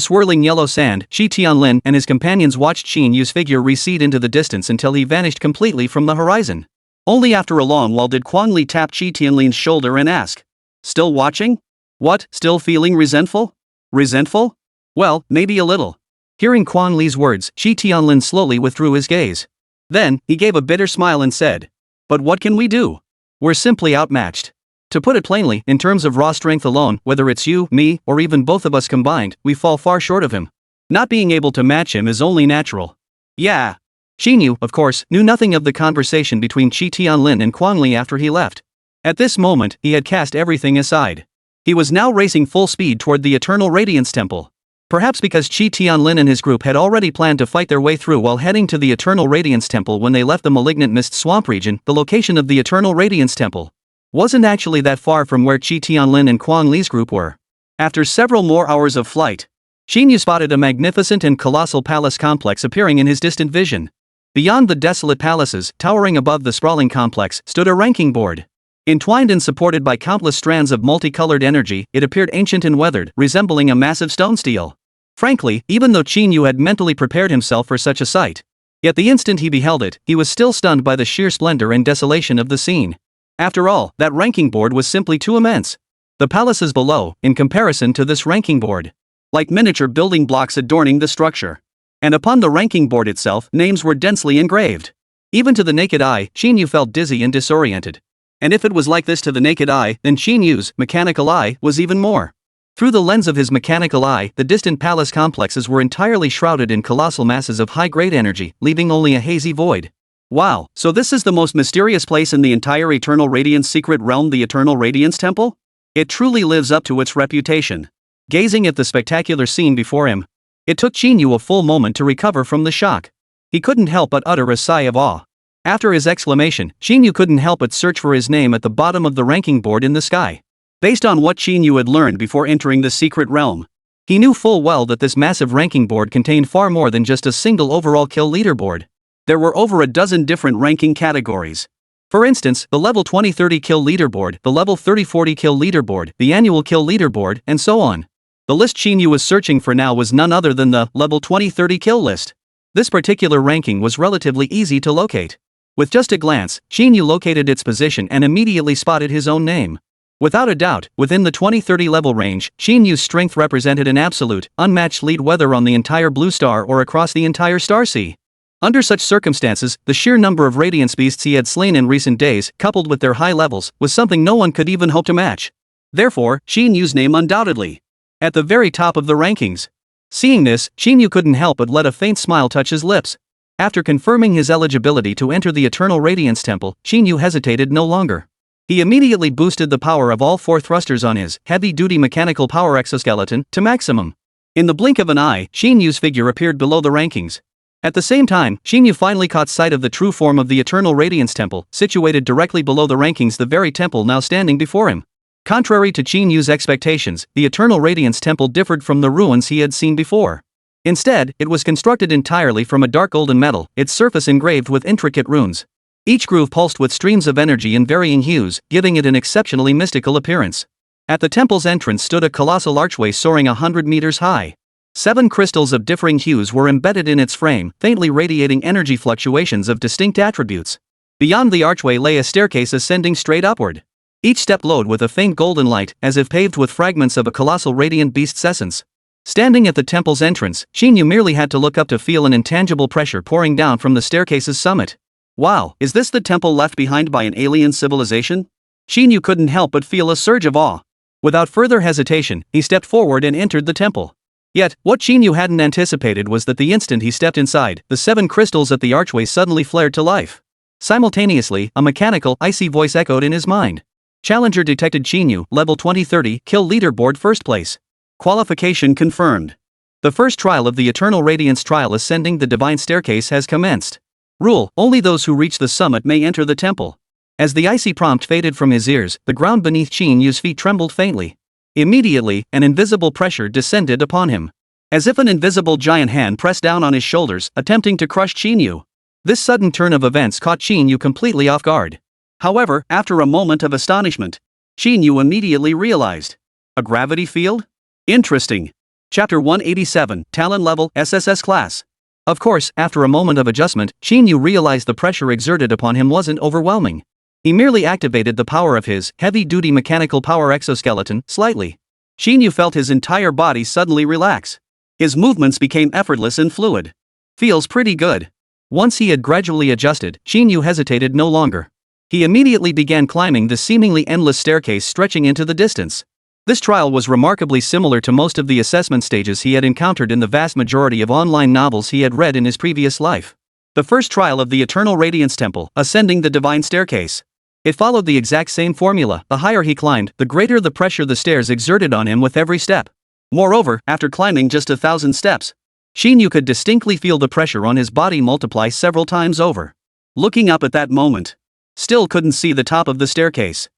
swirling yellow sand, Qi Tianlin and his companions watched Qín Yǔ's figure recede into the distance until he vanished completely from the horizon. Only after a long while did Qín tap Qi Tianlin's shoulder and ask, "Still watching? What, still feeling resentful? Resentful? Well, maybe a little." Hearing Qín words, Qi Tianlin slowly withdrew his gaze. Then, he gave a bitter smile and said, "But what can we do? We're simply outmatched. To put it plainly, in terms of raw strength alone, whether it's you, me, or even both of us combined, we fall far short of him. Not being able to match him is only natural." Yeah. Qín Yǔ, of course, knew nothing of the conversation between Qi Tianlin and Qín after he left. At this moment, he had cast everything aside. He was now racing full speed toward the Eternal Radiance Temple. Perhaps because Qi Tianlin and his group had already planned to fight their way through while heading to the Eternal Radiance Temple when they left the Malignant Mist Swamp region, the location of the Eternal Radiance Temple wasn't actually that far from where Qi Tianlin and Qín's group were. After several more hours of flight, Qín Yǔ spotted a magnificent and colossal palace complex appearing in his distant vision. Beyond the desolate palaces, towering above the sprawling complex, stood a ranking board. Entwined and supported by countless strands of multicolored energy, it appeared ancient and weathered, resembling a massive stone stele. Frankly, even though Qín Yǔ had mentally prepared himself for such a sight, yet the instant he beheld it, he was still stunned by the sheer splendor and desolation of the scene. After all, that ranking board was simply too immense. The palaces below, in comparison to this ranking board, like miniature building blocks adorning the structure. And upon the ranking board itself, names were densely engraved. Even to the naked eye, Qín Yǔ felt dizzy and disoriented. And if it was like this to the naked eye, then Qín Yǔ's mechanical eye was even more. Through the lens of his mechanical eye, the distant palace complexes were entirely shrouded in colossal masses of high-grade energy, leaving only a hazy void. Wow, so this is the most mysterious place in the entire Eternal Radiance secret realm, the Eternal Radiance Temple? It truly lives up to its reputation. Gazing at the spectacular scene before him, it took Qín Yǔ a full moment to recover from the shock. He couldn't help but utter a sigh of awe. After his exclamation, Qín Yǔ couldn't help but search for his name at the bottom of the ranking board in the sky. Based on what Qín Yǔ had learned before entering the secret realm, he knew full well that this massive ranking board contained far more than just a single overall kill leaderboard. There were over a dozen different ranking categories. For instance, the level 20-30 kill leaderboard, the level 30-40 kill leaderboard, the annual kill leaderboard, and so on. The list Qín Yǔ was searching for now was none other than the level 20-30 kill list. This particular ranking was relatively easy to locate. With just a glance, Qín Yǔ located its position and immediately spotted his own name. Without a doubt, within the 20-30 level range, Qín Yǔ's strength represented an absolute, unmatched lead whether on the entire blue star or across the entire starseed. Under such circumstances, the sheer number of radiance beasts he had slain in recent days, coupled with their high levels, was something no one could even hope to match. Therefore, Qín Yǔ's name undoubtedly at the very top of the rankings. Seeing this, Qín Yǔ couldn't help but let a faint smile touch his lips. After confirming his eligibility to enter the Eternal Radiance Temple, Qín Yǔ hesitated no longer. He immediately boosted the power of all four thrusters on his heavy-duty mechanical power exoskeleton to maximum. In the blink of an eye, Qín Yǔ's figure appeared below the rankings. At the same time, Qín Yǔ finally caught sight of the true form of the Eternal Radiance Temple, situated directly below the rankings, the very temple now standing before him. Contrary to Qín Yǔ's expectations, the Eternal Radiance Temple differed from the ruins he had seen before. Instead, it was constructed entirely from a dark golden metal, its surface engraved with intricate runes. Each groove pulsed with streams of energy in varying hues, giving it an exceptionally mystical appearance. At the temple's entrance stood a colossal archway soaring 100 meters high. 7 crystals of differing hues were embedded in its frame, faintly radiating energy fluctuations of distinct attributes. Beyond the archway lay a staircase ascending straight upward. Each step glowed with a faint golden light, as if paved with fragments of a colossal radiant beast's essence. Standing at the temple's entrance, Qín Yǔ merely had to look up to feel an intangible pressure pouring down from the staircase's summit. Wow, is this the temple left behind by an alien civilization? Qín Yǔ couldn't help but feel a surge of awe. Without further hesitation, he stepped forward and entered the temple. Yet, what Qín Yǔ hadn't anticipated was that the instant he stepped inside, the 7 crystals at the archway suddenly flared to life. Simultaneously, a mechanical, icy voice echoed in his mind. Challenger detected Qín Yǔ, level 2030, kill leaderboard first place. Qualification confirmed. The first trial of the Eternal Radiance trial ascending the Divine Staircase has commenced. Rule: only those who reach the summit may enter the temple. As the icy prompt faded from his ears, the ground beneath Qín Yǔ's feet trembled faintly. Immediately, an invisible pressure descended upon him. As if an invisible giant hand pressed down on his shoulders, attempting to crush Qín Yǔ. This sudden turn of events caught Qín Yǔ completely off guard. However, after a moment of astonishment, Qín Yǔ immediately realized. A gravity field? Interesting. Chapter 187, Talent Level, SSS Class. Of course, after a moment of adjustment, Qín Yǔ realized the pressure exerted upon him wasn't overwhelming. He merely activated the power of his heavy-duty mechanical power exoskeleton slightly. Qín Yǔ felt his entire body suddenly relax. His movements became effortless and fluid. Feels pretty good. Once he had gradually adjusted, Qín Yǔ hesitated no longer. He immediately began climbing the seemingly endless staircase stretching into the distance. This trial was remarkably similar to most of the assessment stages he had encountered in the vast majority of online novels he had read in his previous life. The first trial of the Eternal Radiance Temple, ascending the Divine Staircase. It followed the exact same formula. The higher he climbed, the greater the pressure the stairs exerted on him with every step. Moreover, after climbing just 1,000 steps, Qín Yǔ could distinctly feel the pressure on his body multiply several times over. Looking up at that moment, still couldn't see the top of the staircase.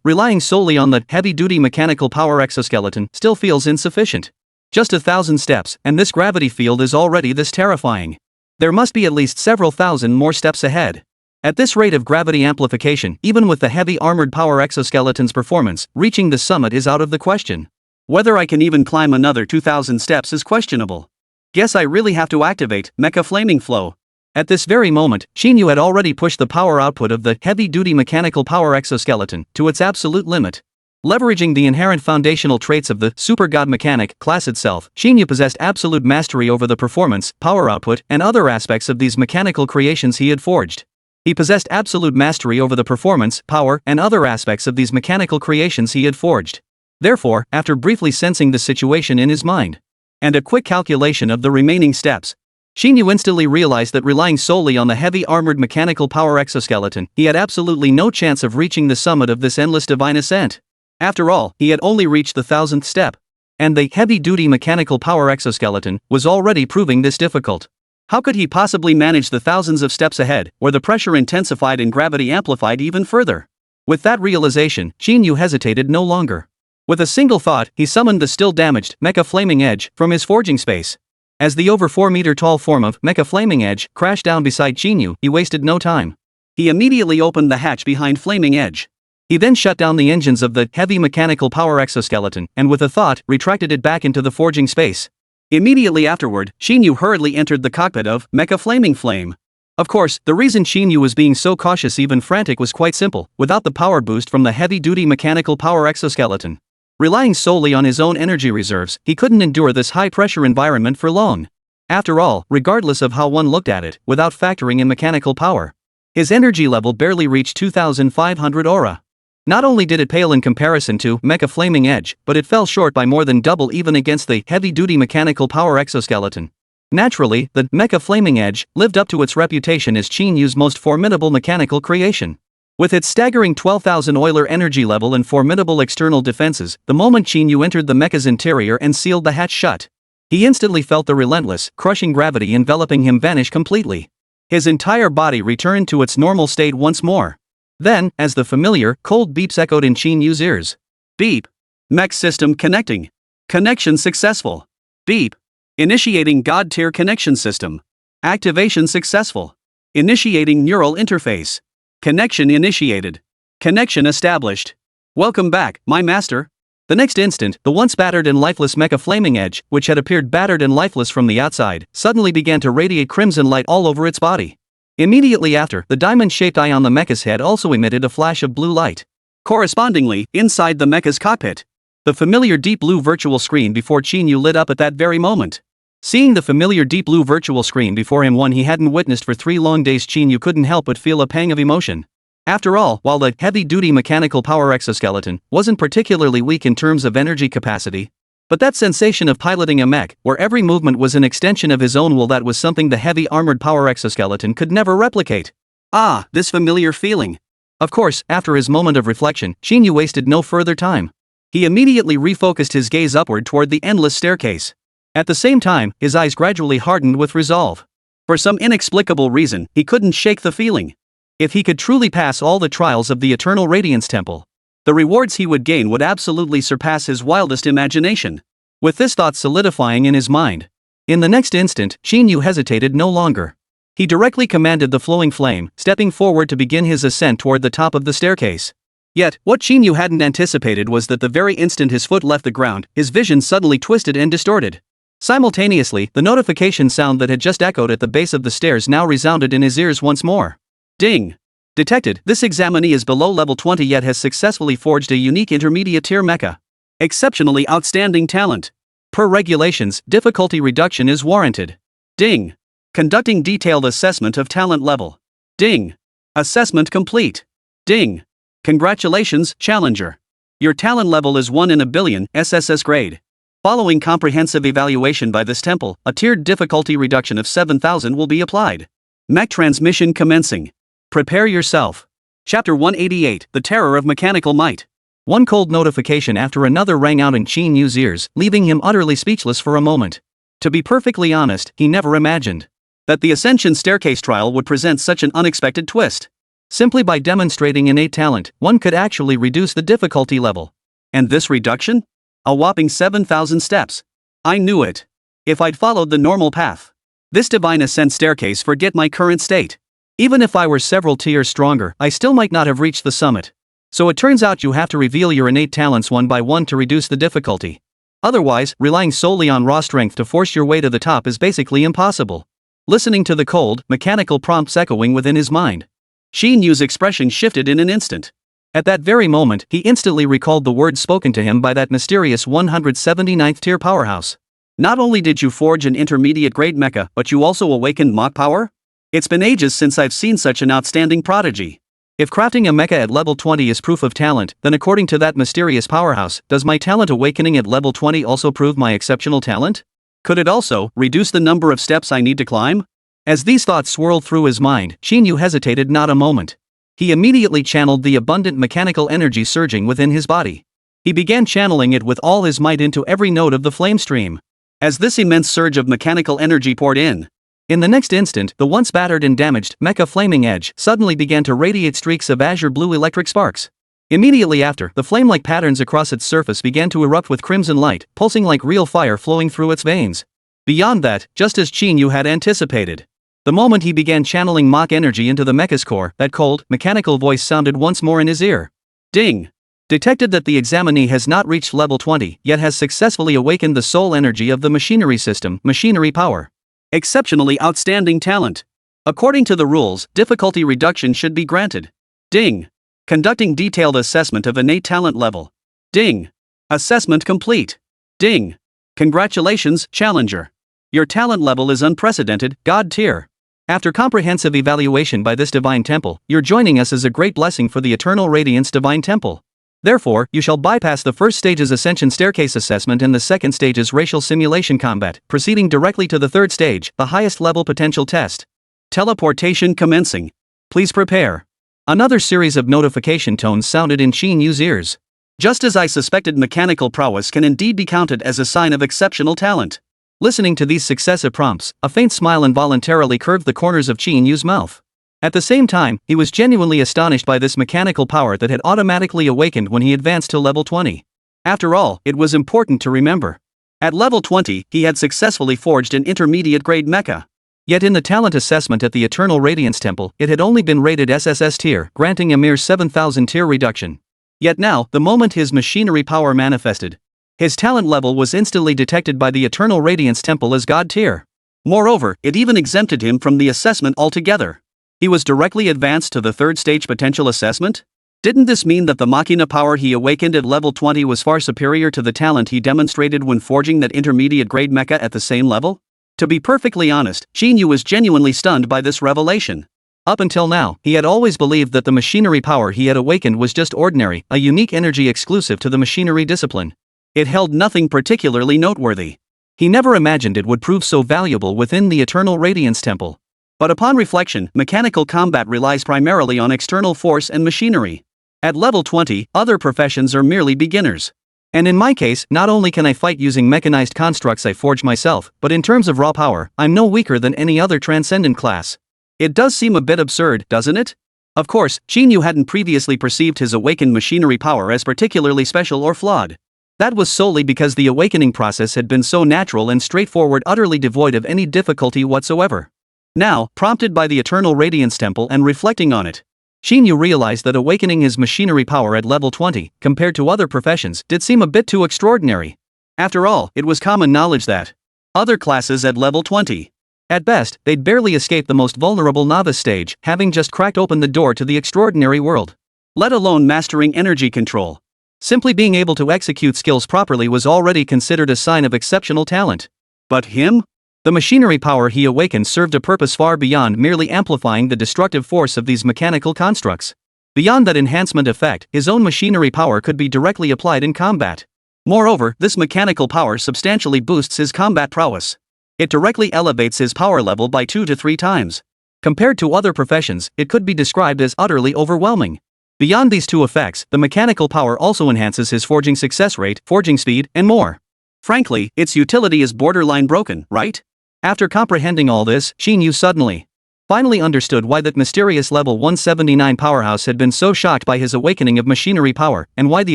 Relying solely on the heavy-duty mechanical power exoskeleton still feels insufficient. Just 1,000 steps, and this gravity field is already this terrifying. There must be at least several thousand more steps ahead. At this rate of gravity amplification, even with the heavy armored power exoskeleton's performance, reaching the summit is out of the question. Whether I can even climb another 2,000 steps is questionable. Guess I really have to activate Mecha Flaming Flow. At this very moment, Qín Yǔ had already pushed the power output of the heavy-duty mechanical power exoskeleton to its absolute limit. Leveraging the inherent foundational traits of the Super God Mechanic class itself, Qín Yǔ possessed absolute mastery over the performance, power output, and other aspects of these mechanical creations he had forged. He possessed absolute mastery over the performance, power, and other aspects of these mechanical creations he had forged. Therefore, after briefly sensing the situation in his mind, and a quick calculation of the remaining steps, Qín Yǔ instantly realized that relying solely on the heavy armored mechanical power exoskeleton, he had absolutely no chance of reaching the summit of this endless divine ascent. After all, he had only reached the 1,000th step. And the heavy-duty mechanical power exoskeleton was already proving this difficult. How could he possibly manage the thousands of steps ahead, where the pressure intensified and gravity amplified even further? With that realization, Qín Yǔ hesitated no longer. With a single thought, he summoned the still damaged Mecha Flaming Edge from his forging space. As the over 4-meter-tall form of Mecha Flaming Edge crashed down beside Qín Yǔ, he wasted no time. He immediately opened the hatch behind Flaming Edge. He then shut down the engines of the heavy mechanical power exoskeleton and with a thought, retracted it back into the forging space. Immediately afterward, Qín Yǔ hurriedly entered the cockpit of Mecha Flaming Flame. Of course, the reason Qín Yǔ was being so cautious, even frantic, was quite simple. Without the power boost from the heavy-duty mechanical power exoskeleton, relying solely on his own energy reserves, he couldn't endure this high-pressure environment for long. After all, regardless of how one looked at it, without factoring in mechanical power, his energy level barely reached 2,500 aura. Not only did it pale in comparison to Mecha Flaming Edge, but it fell short by more than double even against the heavy-duty mechanical power exoskeleton. Naturally, the Mecha Flaming Edge lived up to its reputation as Qín Yǔ's most formidable mechanical creation. With its staggering 12,000 Euler energy level and formidable external defenses, the moment Qín Yǔ entered the mecha's interior and sealed the hatch shut, he instantly felt the relentless, crushing gravity enveloping him vanish completely. His entire body returned to its normal state once more. Then, as the familiar, cold beeps echoed in Qín Yǔ's ears. Beep. Mech system connecting. Connection successful. Beep. Initiating God-tier connection system. Activation successful. Initiating neural interface. Connection initiated. Connection established. Welcome back, my master. The next instant, the once battered and lifeless Mecha Flaming Edge, which had appeared battered and lifeless from the outside, suddenly began to radiate crimson light all over its body. Immediately after, the diamond-shaped eye on the mecha's head also emitted a flash of blue light. Correspondingly, inside the mecha's cockpit, the familiar deep blue virtual screen before Qín Yǔ lit up at that very moment. Seeing the familiar deep blue virtual screen before him, one he hadn't witnessed for 3 long days, Qín Yǔ couldn't help but feel a pang of emotion. After all, while the heavy-duty mechanical power exoskeleton wasn't particularly weak in terms of energy capacity, But that sensation of piloting a mech, where every movement was an extension of his own will, that was something the heavy armored power exoskeleton could never replicate. Ah, this familiar feeling. Of course, after his moment of reflection, Qín Yǔ wasted no further time. He immediately refocused his gaze upward toward the endless staircase. At the same time, his eyes gradually hardened with resolve. For some inexplicable reason, he couldn't shake the feeling. If he could truly pass all the trials of the Eternal Radiance Temple, the rewards he would gain would absolutely surpass his wildest imagination. With this thought solidifying in his mind, in the next instant, Qín Yǔ hesitated no longer. He directly commanded the flowing flame, stepping forward to begin his ascent toward the top of the staircase. Yet, what Qín Yǔ hadn't anticipated was that the very instant his foot left the ground, his vision suddenly twisted and distorted. Simultaneously, the notification sound that had just echoed at the base of the stairs now resounded in his ears once more. Ding! Detected, this examinee is below level 20 yet has successfully forged a unique intermediate tier mecha. Exceptionally outstanding talent. Per regulations, difficulty reduction is warranted. Ding! Conducting detailed assessment of talent level. Ding! Assessment complete. Ding! Congratulations, Challenger. Your talent level is 1 in a billion, SSS grade. Following comprehensive evaluation by this temple, a tiered difficulty reduction of 7,000 will be applied. Mech transmission commencing. Prepare yourself. Chapter 188, The Terror of Mechanical Might. One cold notification after another rang out in Qín Yú's ears, leaving him utterly speechless for a moment. To be perfectly honest, he never imagined that the Ascension Staircase trial would present such an unexpected twist. Simply by demonstrating innate talent, one could actually reduce the difficulty level. And this reduction? A whopping 7,000 steps. I knew it. If I'd followed the normal path, this divine ascent staircase, forget my current state. Even if I were several tiers stronger, I still might not have reached the summit. So it turns out you have to reveal your innate talents one by one to reduce the difficulty. Otherwise, relying solely on raw strength to force your way to the top is basically impossible. Listening to the cold, mechanical prompts echoing within his mind, Qín Yú's expression shifted in an instant. At that very moment, he instantly recalled the words spoken to him by that mysterious 179th tier powerhouse. Not only did you forge an intermediate grade mecha, but you also awakened Mach power? It's been ages since I've seen such an outstanding prodigy. If crafting a mecha at level 20 is proof of talent, then according to that mysterious powerhouse, does my talent awakening at level 20 also prove my exceptional talent? Could it also reduce the number of steps I need to climb? As these thoughts swirled through his mind, Qín Yǔ hesitated not a moment. He immediately channeled the abundant mechanical energy surging within his body. He began channeling it with all his might into every node of the flame stream. As this immense surge of mechanical energy poured in the next instant, the once battered and damaged mecha flaming edge suddenly began to radiate streaks of azure blue electric sparks. Immediately after, the flame-like patterns across its surface began to erupt with crimson light, pulsing like real fire flowing through its veins. Beyond that, just as Qín Yǔ had anticipated, the moment he began channeling Mach energy into the mecha's core, that cold, mechanical voice sounded once more in his ear. Ding! Detected that the examinee has not reached level 20, yet has successfully awakened the soul energy of the machinery system, machinery power. Exceptionally outstanding talent. According to the rules, difficulty reduction should be granted. Ding! Conducting detailed assessment of innate talent level. Ding! Assessment complete. Ding! Congratulations, Challenger. Your talent level is unprecedented, God tier. After comprehensive evaluation by this divine temple, your joining us is a great blessing for the Eternal Radiance Divine Temple. Therefore, you shall bypass the first stage's Ascension Staircase assessment and the second stage's Racial Simulation Combat, proceeding directly to the third stage, the highest level potential test. Teleportation commencing. Please prepare. Another series of notification tones sounded in Qín Yú's ears. Just as I suspected, mechanical prowess can indeed be counted as a sign of exceptional talent. Listening to these successive prompts, a faint smile involuntarily curved the corners of Qín Yú's mouth. At the same time, he was genuinely astonished by this mechanical power that had automatically awakened when he advanced to level 20. After all, it was important to remember. At level 20, he had successfully forged an intermediate grade mecha. Yet in the talent assessment at the Eternal Radiance Temple, it had only been rated SSS tier, granting a mere 7,000 tier reduction. Yet now, the moment his machinery power manifested, his talent level was instantly detected by the Eternal Radiance Temple as God tier. Moreover, it even exempted him from the assessment altogether. He was directly advanced to the third stage potential assessment? Didn't this mean that the Machina power he awakened at level 20 was far superior to the talent he demonstrated when forging that intermediate grade mecha at the same level? To be perfectly honest, Qín Yǔ was genuinely stunned by this revelation. Up until now, he had always believed that the machinery power he had awakened was just ordinary, a unique energy exclusive to the machinery discipline. It held nothing particularly noteworthy. He never imagined it would prove so valuable within the Eternal Radiance Temple. But upon reflection, mechanical combat relies primarily on external force and machinery. At level 20, other professions are merely beginners. And in my case, not only can I fight using mechanized constructs I forge myself, but in terms of raw power, I'm no weaker than any other transcendent class. It does seem a bit absurd, doesn't it? Of course, Qín Yǔ hadn't previously perceived his awakened machinery power as particularly special or flawed. That was solely because the awakening process had been so natural and straightforward, utterly devoid of any difficulty whatsoever. Now, prompted by the Eternal Radiance Temple and reflecting on it, Qín Yǔ realized that awakening his machinery power at level 20, compared to other professions, did seem a bit too extraordinary. After all, it was common knowledge that other classes at level 20, at best, they'd barely escaped the most vulnerable novice stage, having just cracked open the door to the extraordinary world. Let alone mastering energy control. Simply being able to execute skills properly was already considered a sign of exceptional talent. But him? The machinery power he awakened served a purpose far beyond merely amplifying the destructive force of these mechanical constructs. Beyond that enhancement effect, his own machinery power could be directly applied in combat. Moreover, this mechanical power substantially boosts his combat prowess. It directly elevates his power level by 2 to 3 times. Compared to other professions, it could be described as utterly overwhelming. Beyond these two effects, the mechanical power also enhances his forging success rate, forging speed, and more. Frankly, its utility is borderline broken, right? After comprehending all this, Qín Yǔ finally understood why that mysterious level 179 powerhouse had been so shocked by his awakening of machinery power, and why the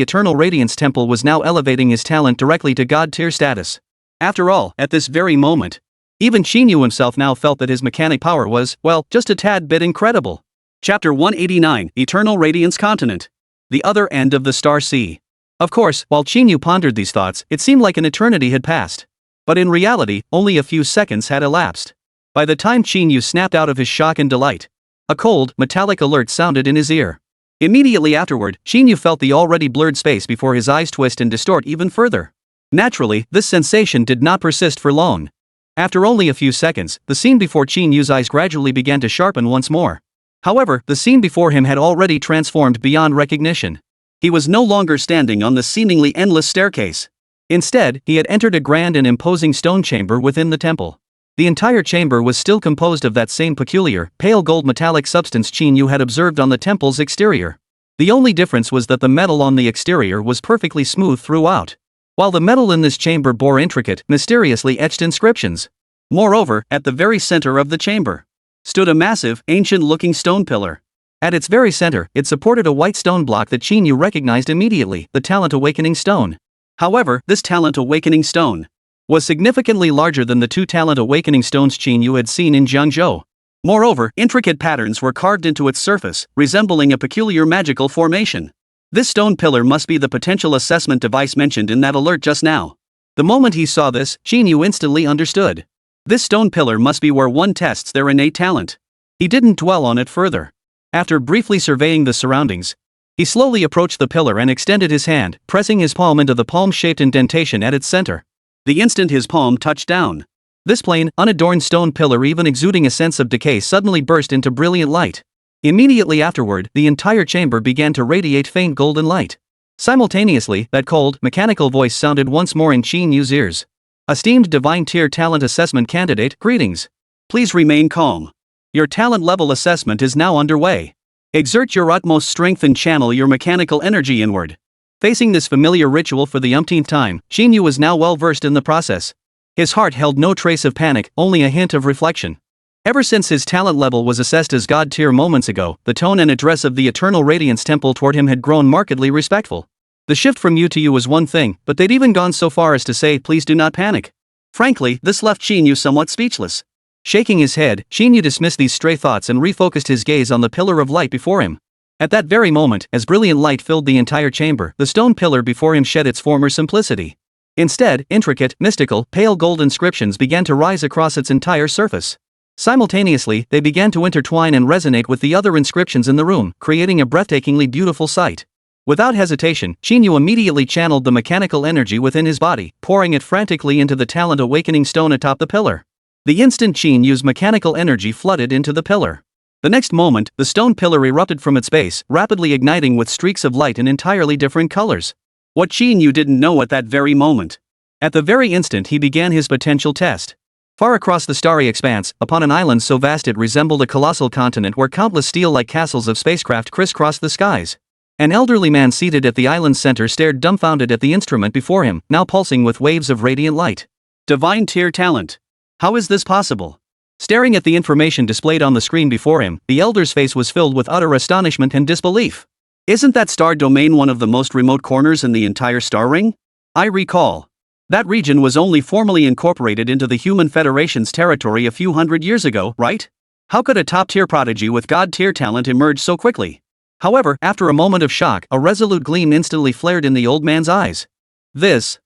Eternal Radiance Temple was now elevating his talent directly to god-tier status. After all, at this very moment, even Qín Yǔ himself now felt that his mechanic power was, well, just a tad bit incredible. Chapter 189, Eternal Radiance Continent. The Other End of the Star Sea. Of course, while Qín Yǔ pondered these thoughts, it seemed like an eternity had passed. But in reality, only a few seconds had elapsed. By the time Qín Yǔ snapped out of his shock and delight, a cold, metallic alert sounded in his ear. Immediately afterward, Qín Yǔ felt the already blurred space before his eyes twist and distort even further. Naturally, this sensation did not persist for long. After only a few seconds, the scene before Qín Yǔ's eyes gradually began to sharpen once more. However, the scene before him had already transformed beyond recognition. He was no longer standing on the seemingly endless staircase. Instead, he had entered a grand and imposing stone chamber within the temple. The entire chamber was still composed of that same peculiar, pale gold metallic substance Qín Yǔ had observed on the temple's exterior. The only difference was that the metal on the exterior was perfectly smooth throughout, while the metal in this chamber bore intricate, mysteriously etched inscriptions. Moreover, at the very center of the chamber stood a massive, ancient-looking stone pillar. At its very center, it supported a white stone block that Qín Yǔ recognized immediately, the Talent Awakening Stone. However, this Talent Awakening Stone was significantly larger than the 2 Talent Awakening Stones Qín Yǔ had seen in Jiangzhou. Moreover, intricate patterns were carved into its surface, resembling a peculiar magical formation. This stone pillar must be the potential assessment device mentioned in that alert just now. The moment he saw this, Qín Yǔ instantly understood. This stone pillar must be where one tests their innate talent. He didn't dwell on it further. After briefly surveying the surroundings, he slowly approached the pillar and extended his hand, pressing his palm into the palm-shaped indentation at its center. The instant his palm touched down, this plain, unadorned stone pillar, even exuding a sense of decay, suddenly burst into brilliant light. Immediately afterward, the entire chamber began to radiate faint golden light. Simultaneously, that cold, mechanical voice sounded once more in Qín Yǔ's ears. Esteemed Divine Tier Talent Assessment Candidate, greetings. Please remain calm. Your talent level assessment is now underway. Exert your utmost strength and channel your mechanical energy inward. Facing this familiar ritual for the umpteenth time, Qín Yǔ was now well versed in the process. His heart held no trace of panic, only a hint of reflection. Ever since his talent level was assessed as God tier moments ago, the tone and address of the Eternal Radiance Temple toward him had grown markedly respectful. The shift from you to you was one thing, but they'd even gone so far as to say, please do not panic. Frankly, this left Qín Yǔ somewhat speechless. Shaking his head, Qín Yǔ dismissed these stray thoughts and refocused his gaze on the pillar of light before him. At that very moment, as brilliant light filled the entire chamber, the stone pillar before him shed its former simplicity. Instead, intricate, mystical, pale gold inscriptions began to rise across its entire surface. Simultaneously, they began to intertwine and resonate with the other inscriptions in the room, creating a breathtakingly beautiful sight. Without hesitation, Qín Yǔ immediately channeled the mechanical energy within his body, pouring it frantically into the Talent Awakening Stone atop the pillar. The instant Qín Yǔ's mechanical energy flooded into the pillar, the next moment, the stone pillar erupted from its base, rapidly igniting with streaks of light in entirely different colors. What Qín Yǔ didn't know at that very moment. At the very instant he began his potential test. Far across the starry expanse, upon an island so vast it resembled a colossal continent where countless steel-like castles of spacecraft crisscrossed the skies. An elderly man seated at the island's center stared dumbfounded at the instrument before him, now pulsing with waves of radiant light. Divine tier talent. How is this possible? Staring at the information displayed on the screen before him, the elder's face was filled with utter astonishment and disbelief. Isn't that star domain one of the most remote corners in the entire star ring? I recall. That region was only formally incorporated into the Human Federation's territory a few hundred years ago, right? How could a top-tier prodigy with god-tier talent emerge so quickly? However, after a moment of shock, a resolute gleam instantly flared in the old man's eyes. This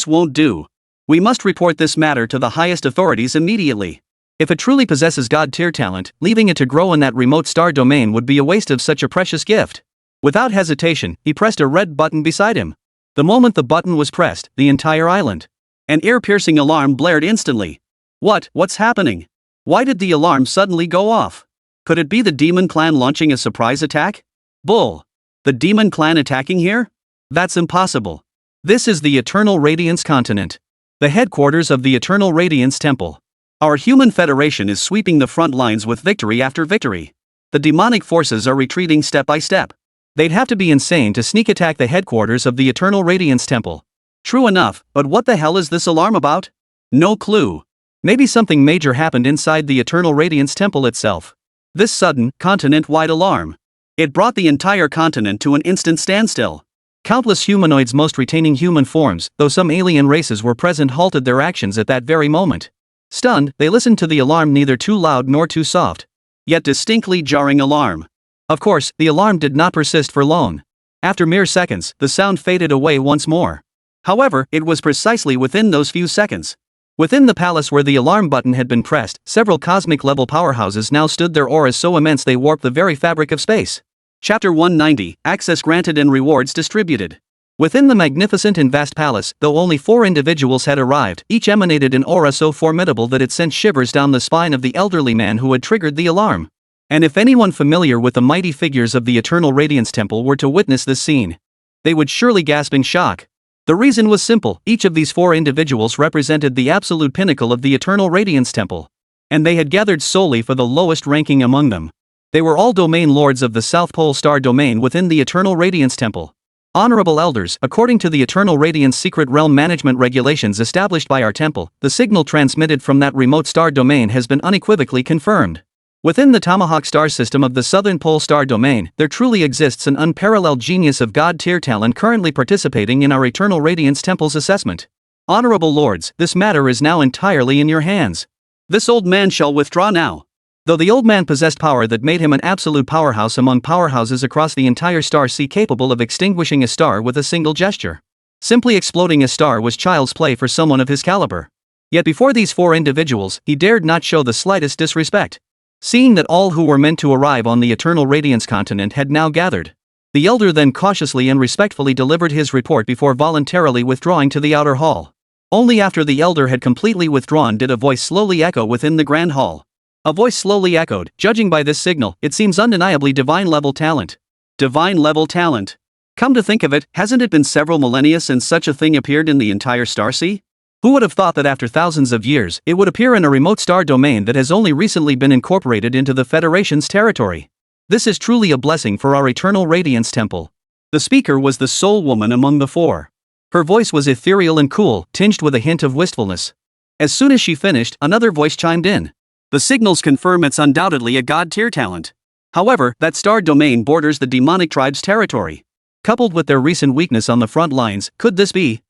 won't do. We must report this matter to the highest authorities immediately. If it truly possesses god-tier talent, leaving it to grow in that remote star domain would be a waste of such a precious gift. Without hesitation, he pressed a red button beside him. The moment the button was pressed, the entire island. An ear-piercing alarm blared instantly. What's happening? Why did the alarm suddenly go off? Could it be the Demon Clan launching a surprise attack? Bull! The Demon Clan attacking here? That's impossible. This is the Eternal Radiance continent. The headquarters of the Eternal Radiance Temple. Our Human Federation is sweeping the front lines with victory after victory. The demonic forces are retreating step by step. They'd have to be insane to sneak attack the headquarters of the Eternal Radiance Temple. True enough, but what the hell is this alarm about? No clue. Maybe something major happened inside the Eternal Radiance Temple itself. This sudden, continent-wide alarm. It brought the entire continent to an instant standstill. Countless humanoids, most retaining human forms, though some alien races were present, halted their actions at that very moment. Stunned, they listened to the alarm, neither too loud nor too soft. Yet distinctly jarring alarm. Of course, the alarm did not persist for long. After mere seconds, the sound faded away once more. However, it was precisely within those few seconds. Within the palace where the alarm button had been pressed, several cosmic-level powerhouses now stood, their auras so immense they warped the very fabric of space. Chapter 190, Access Granted and Rewards Distributed. Within the magnificent and vast palace, though only 4 individuals had arrived, each emanated an aura so formidable that it sent shivers down the spine of the elderly man who had triggered the alarm. And if anyone familiar with the mighty figures of the Eternal Radiance Temple were to witness this scene, they would surely gasp in shock. The reason was simple: each of these 4 individuals represented the absolute pinnacle of the Eternal Radiance Temple. And they had gathered solely for the lowest ranking among them. They were all domain lords of the South Pole Star domain within the Eternal Radiance Temple. Honorable elders, according to the Eternal Radiance Secret Realm Management regulations established by our temple, the signal transmitted from that remote star domain has been unequivocally confirmed. Within the Tomahawk star system of the Southern Pole Star domain, there truly exists an unparalleled genius of god-tier talent currently participating in our Eternal Radiance Temple's assessment. Honorable lords, this matter is now entirely in your hands. This old man shall withdraw now. Though the old man possessed power that made him an absolute powerhouse among powerhouses across the entire star sea, capable of extinguishing a star with a single gesture. Simply exploding a star was child's play for someone of his caliber. Yet before these 4 individuals, he dared not show the slightest disrespect. Seeing that all who were meant to arrive on the Eternal Radiance continent had now gathered, the elder then cautiously and respectfully delivered his report before voluntarily withdrawing to the outer hall. Only after the elder had completely withdrawn did a voice slowly echo within the grand hall. A voice slowly echoed, "Judging by this signal, it seems undeniably divine-level talent." Divine-level talent? Come to think of it, hasn't it been several millennia since such a thing appeared in the entire starsea? Who would have thought that after thousands of years, it would appear in a remote star domain that has only recently been incorporated into the Federation's territory? This is truly a blessing for our Eternal Radiance Temple. The speaker was the sole woman among the 4. Her voice was ethereal and cool, tinged with a hint of wistfulness. As soon as she finished, another voice chimed in. The signals confirm it's undoubtedly a god-tier talent. However, that star domain borders the demonic tribe's territory. Coupled with their recent weakness on the front lines, could this be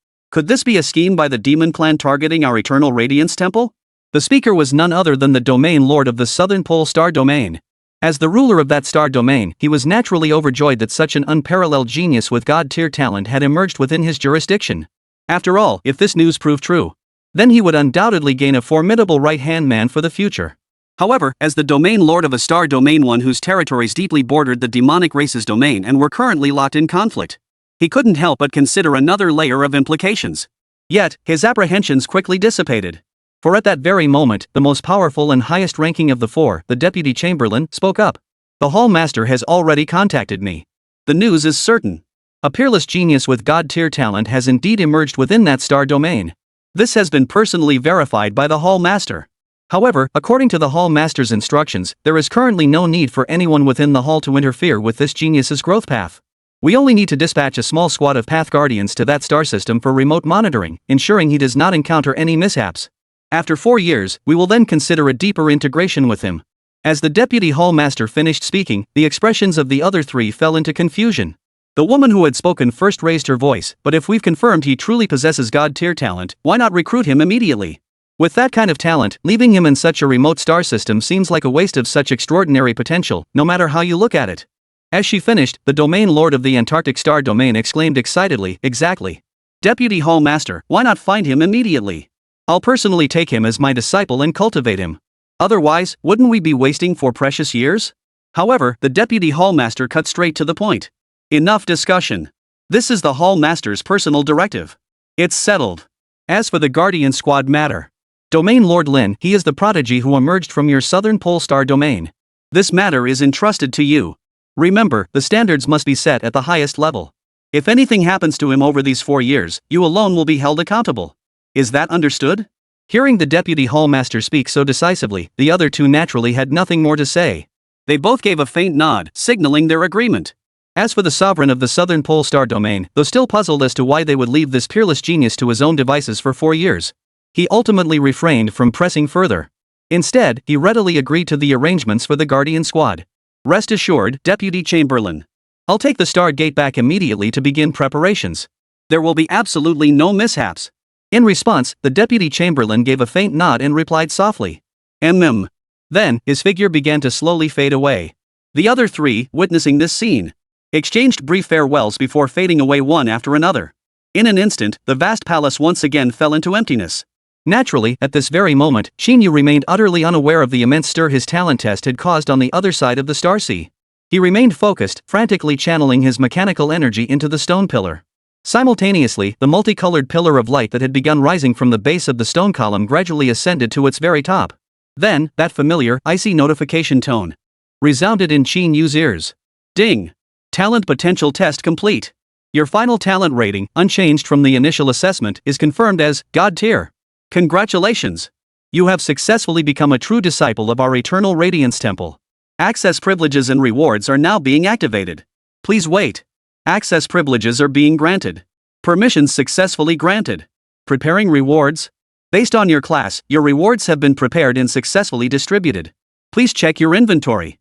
a scheme by the Demon Clan targeting our Eternal Radiance Temple? The speaker was none other than the domain lord of the Southern Pole Star domain. As the ruler of that star domain, he was naturally overjoyed that such an unparalleled genius with god-tier talent had emerged within his jurisdiction. After all, if this news proved true, then he would undoubtedly gain a formidable right-hand man for the future. However, as the domain lord of a star domain, one whose territories deeply bordered the demonic race's domain and were currently locked in conflict, he couldn't help but consider another layer of implications. Yet, his apprehensions quickly dissipated. For at that very moment, the most powerful and highest ranking of the 4, the Deputy Chamberlain, spoke up. The Hall Master has already contacted me. The news is certain. A peerless genius with god-tier talent has indeed emerged within that star domain. This has been personally verified by the Hall Master. However, according to the Hall Master's instructions, there is currently no need for anyone within the Hall to interfere with this genius's growth path. We only need to dispatch a small squad of Path Guardians to that star system for remote monitoring, ensuring he does not encounter any mishaps. After 4 years, we will then consider a deeper integration with him. As the Deputy Hall Master finished speaking, the expressions of the other three fell into confusion. The woman who had spoken first raised her voice, but if we've confirmed he truly possesses god-tier talent, why not recruit him immediately? With that kind of talent, leaving him in such a remote star system seems like a waste of such extraordinary potential, no matter how you look at it. As she finished, the domain lord of the Antarctic star domain exclaimed excitedly, exactly. Deputy Hall Master, why not find him immediately? I'll personally take him as my disciple and cultivate him. Otherwise, wouldn't we be wasting 4 precious years? However, the Deputy Hall Master cut straight to the point. Enough discussion. This is the Hall Master's personal directive. It's settled. As for the Guardian Squad matter, Domain Lord Lin, he is the prodigy who emerged from your Southern Pole Star domain. This matter is entrusted to you. Remember, the standards must be set at the highest level. If anything happens to him over these 4 years, you alone will be held accountable. Is that understood? Hearing the Deputy Hall Master speak so decisively, the other two naturally had nothing more to say. They both gave a faint nod, signaling their agreement. As for the sovereign of the Southern Pole Star domain, though still puzzled as to why they would leave this peerless genius to his own devices for 4 years, he ultimately refrained from pressing further. Instead, he readily agreed to the arrangements for the Guardian Squad. Rest assured, Deputy Chamberlain. I'll take the Star Gate back immediately to begin preparations. There will be absolutely no mishaps. In response, the Deputy Chamberlain gave a faint nod and replied softly. Then, his figure began to slowly fade away. The other three, witnessing this scene, exchanged brief farewells before fading away one after another. In an instant, the vast palace once again fell into emptiness. Naturally, at this very moment, Qín Yǔ remained utterly unaware of the immense stir his talent test had caused on the other side of the star sea. He remained focused, frantically channeling his mechanical energy into the stone pillar. Simultaneously, the multicolored pillar of light that had begun rising from the base of the stone column gradually ascended to its very top. Then, that familiar, icy notification tone resounded in Qín Yú's ears. Ding! Talent potential test complete. Your final talent rating, unchanged from the initial assessment, is confirmed as God tier. Congratulations! You have successfully become a true disciple of our Eternal Radiance Temple. Access privileges and rewards are now being activated. Please wait. Access privileges are being granted. Permissions successfully granted. Preparing rewards. Based on your class, your rewards have been prepared and successfully distributed. Please check your inventory.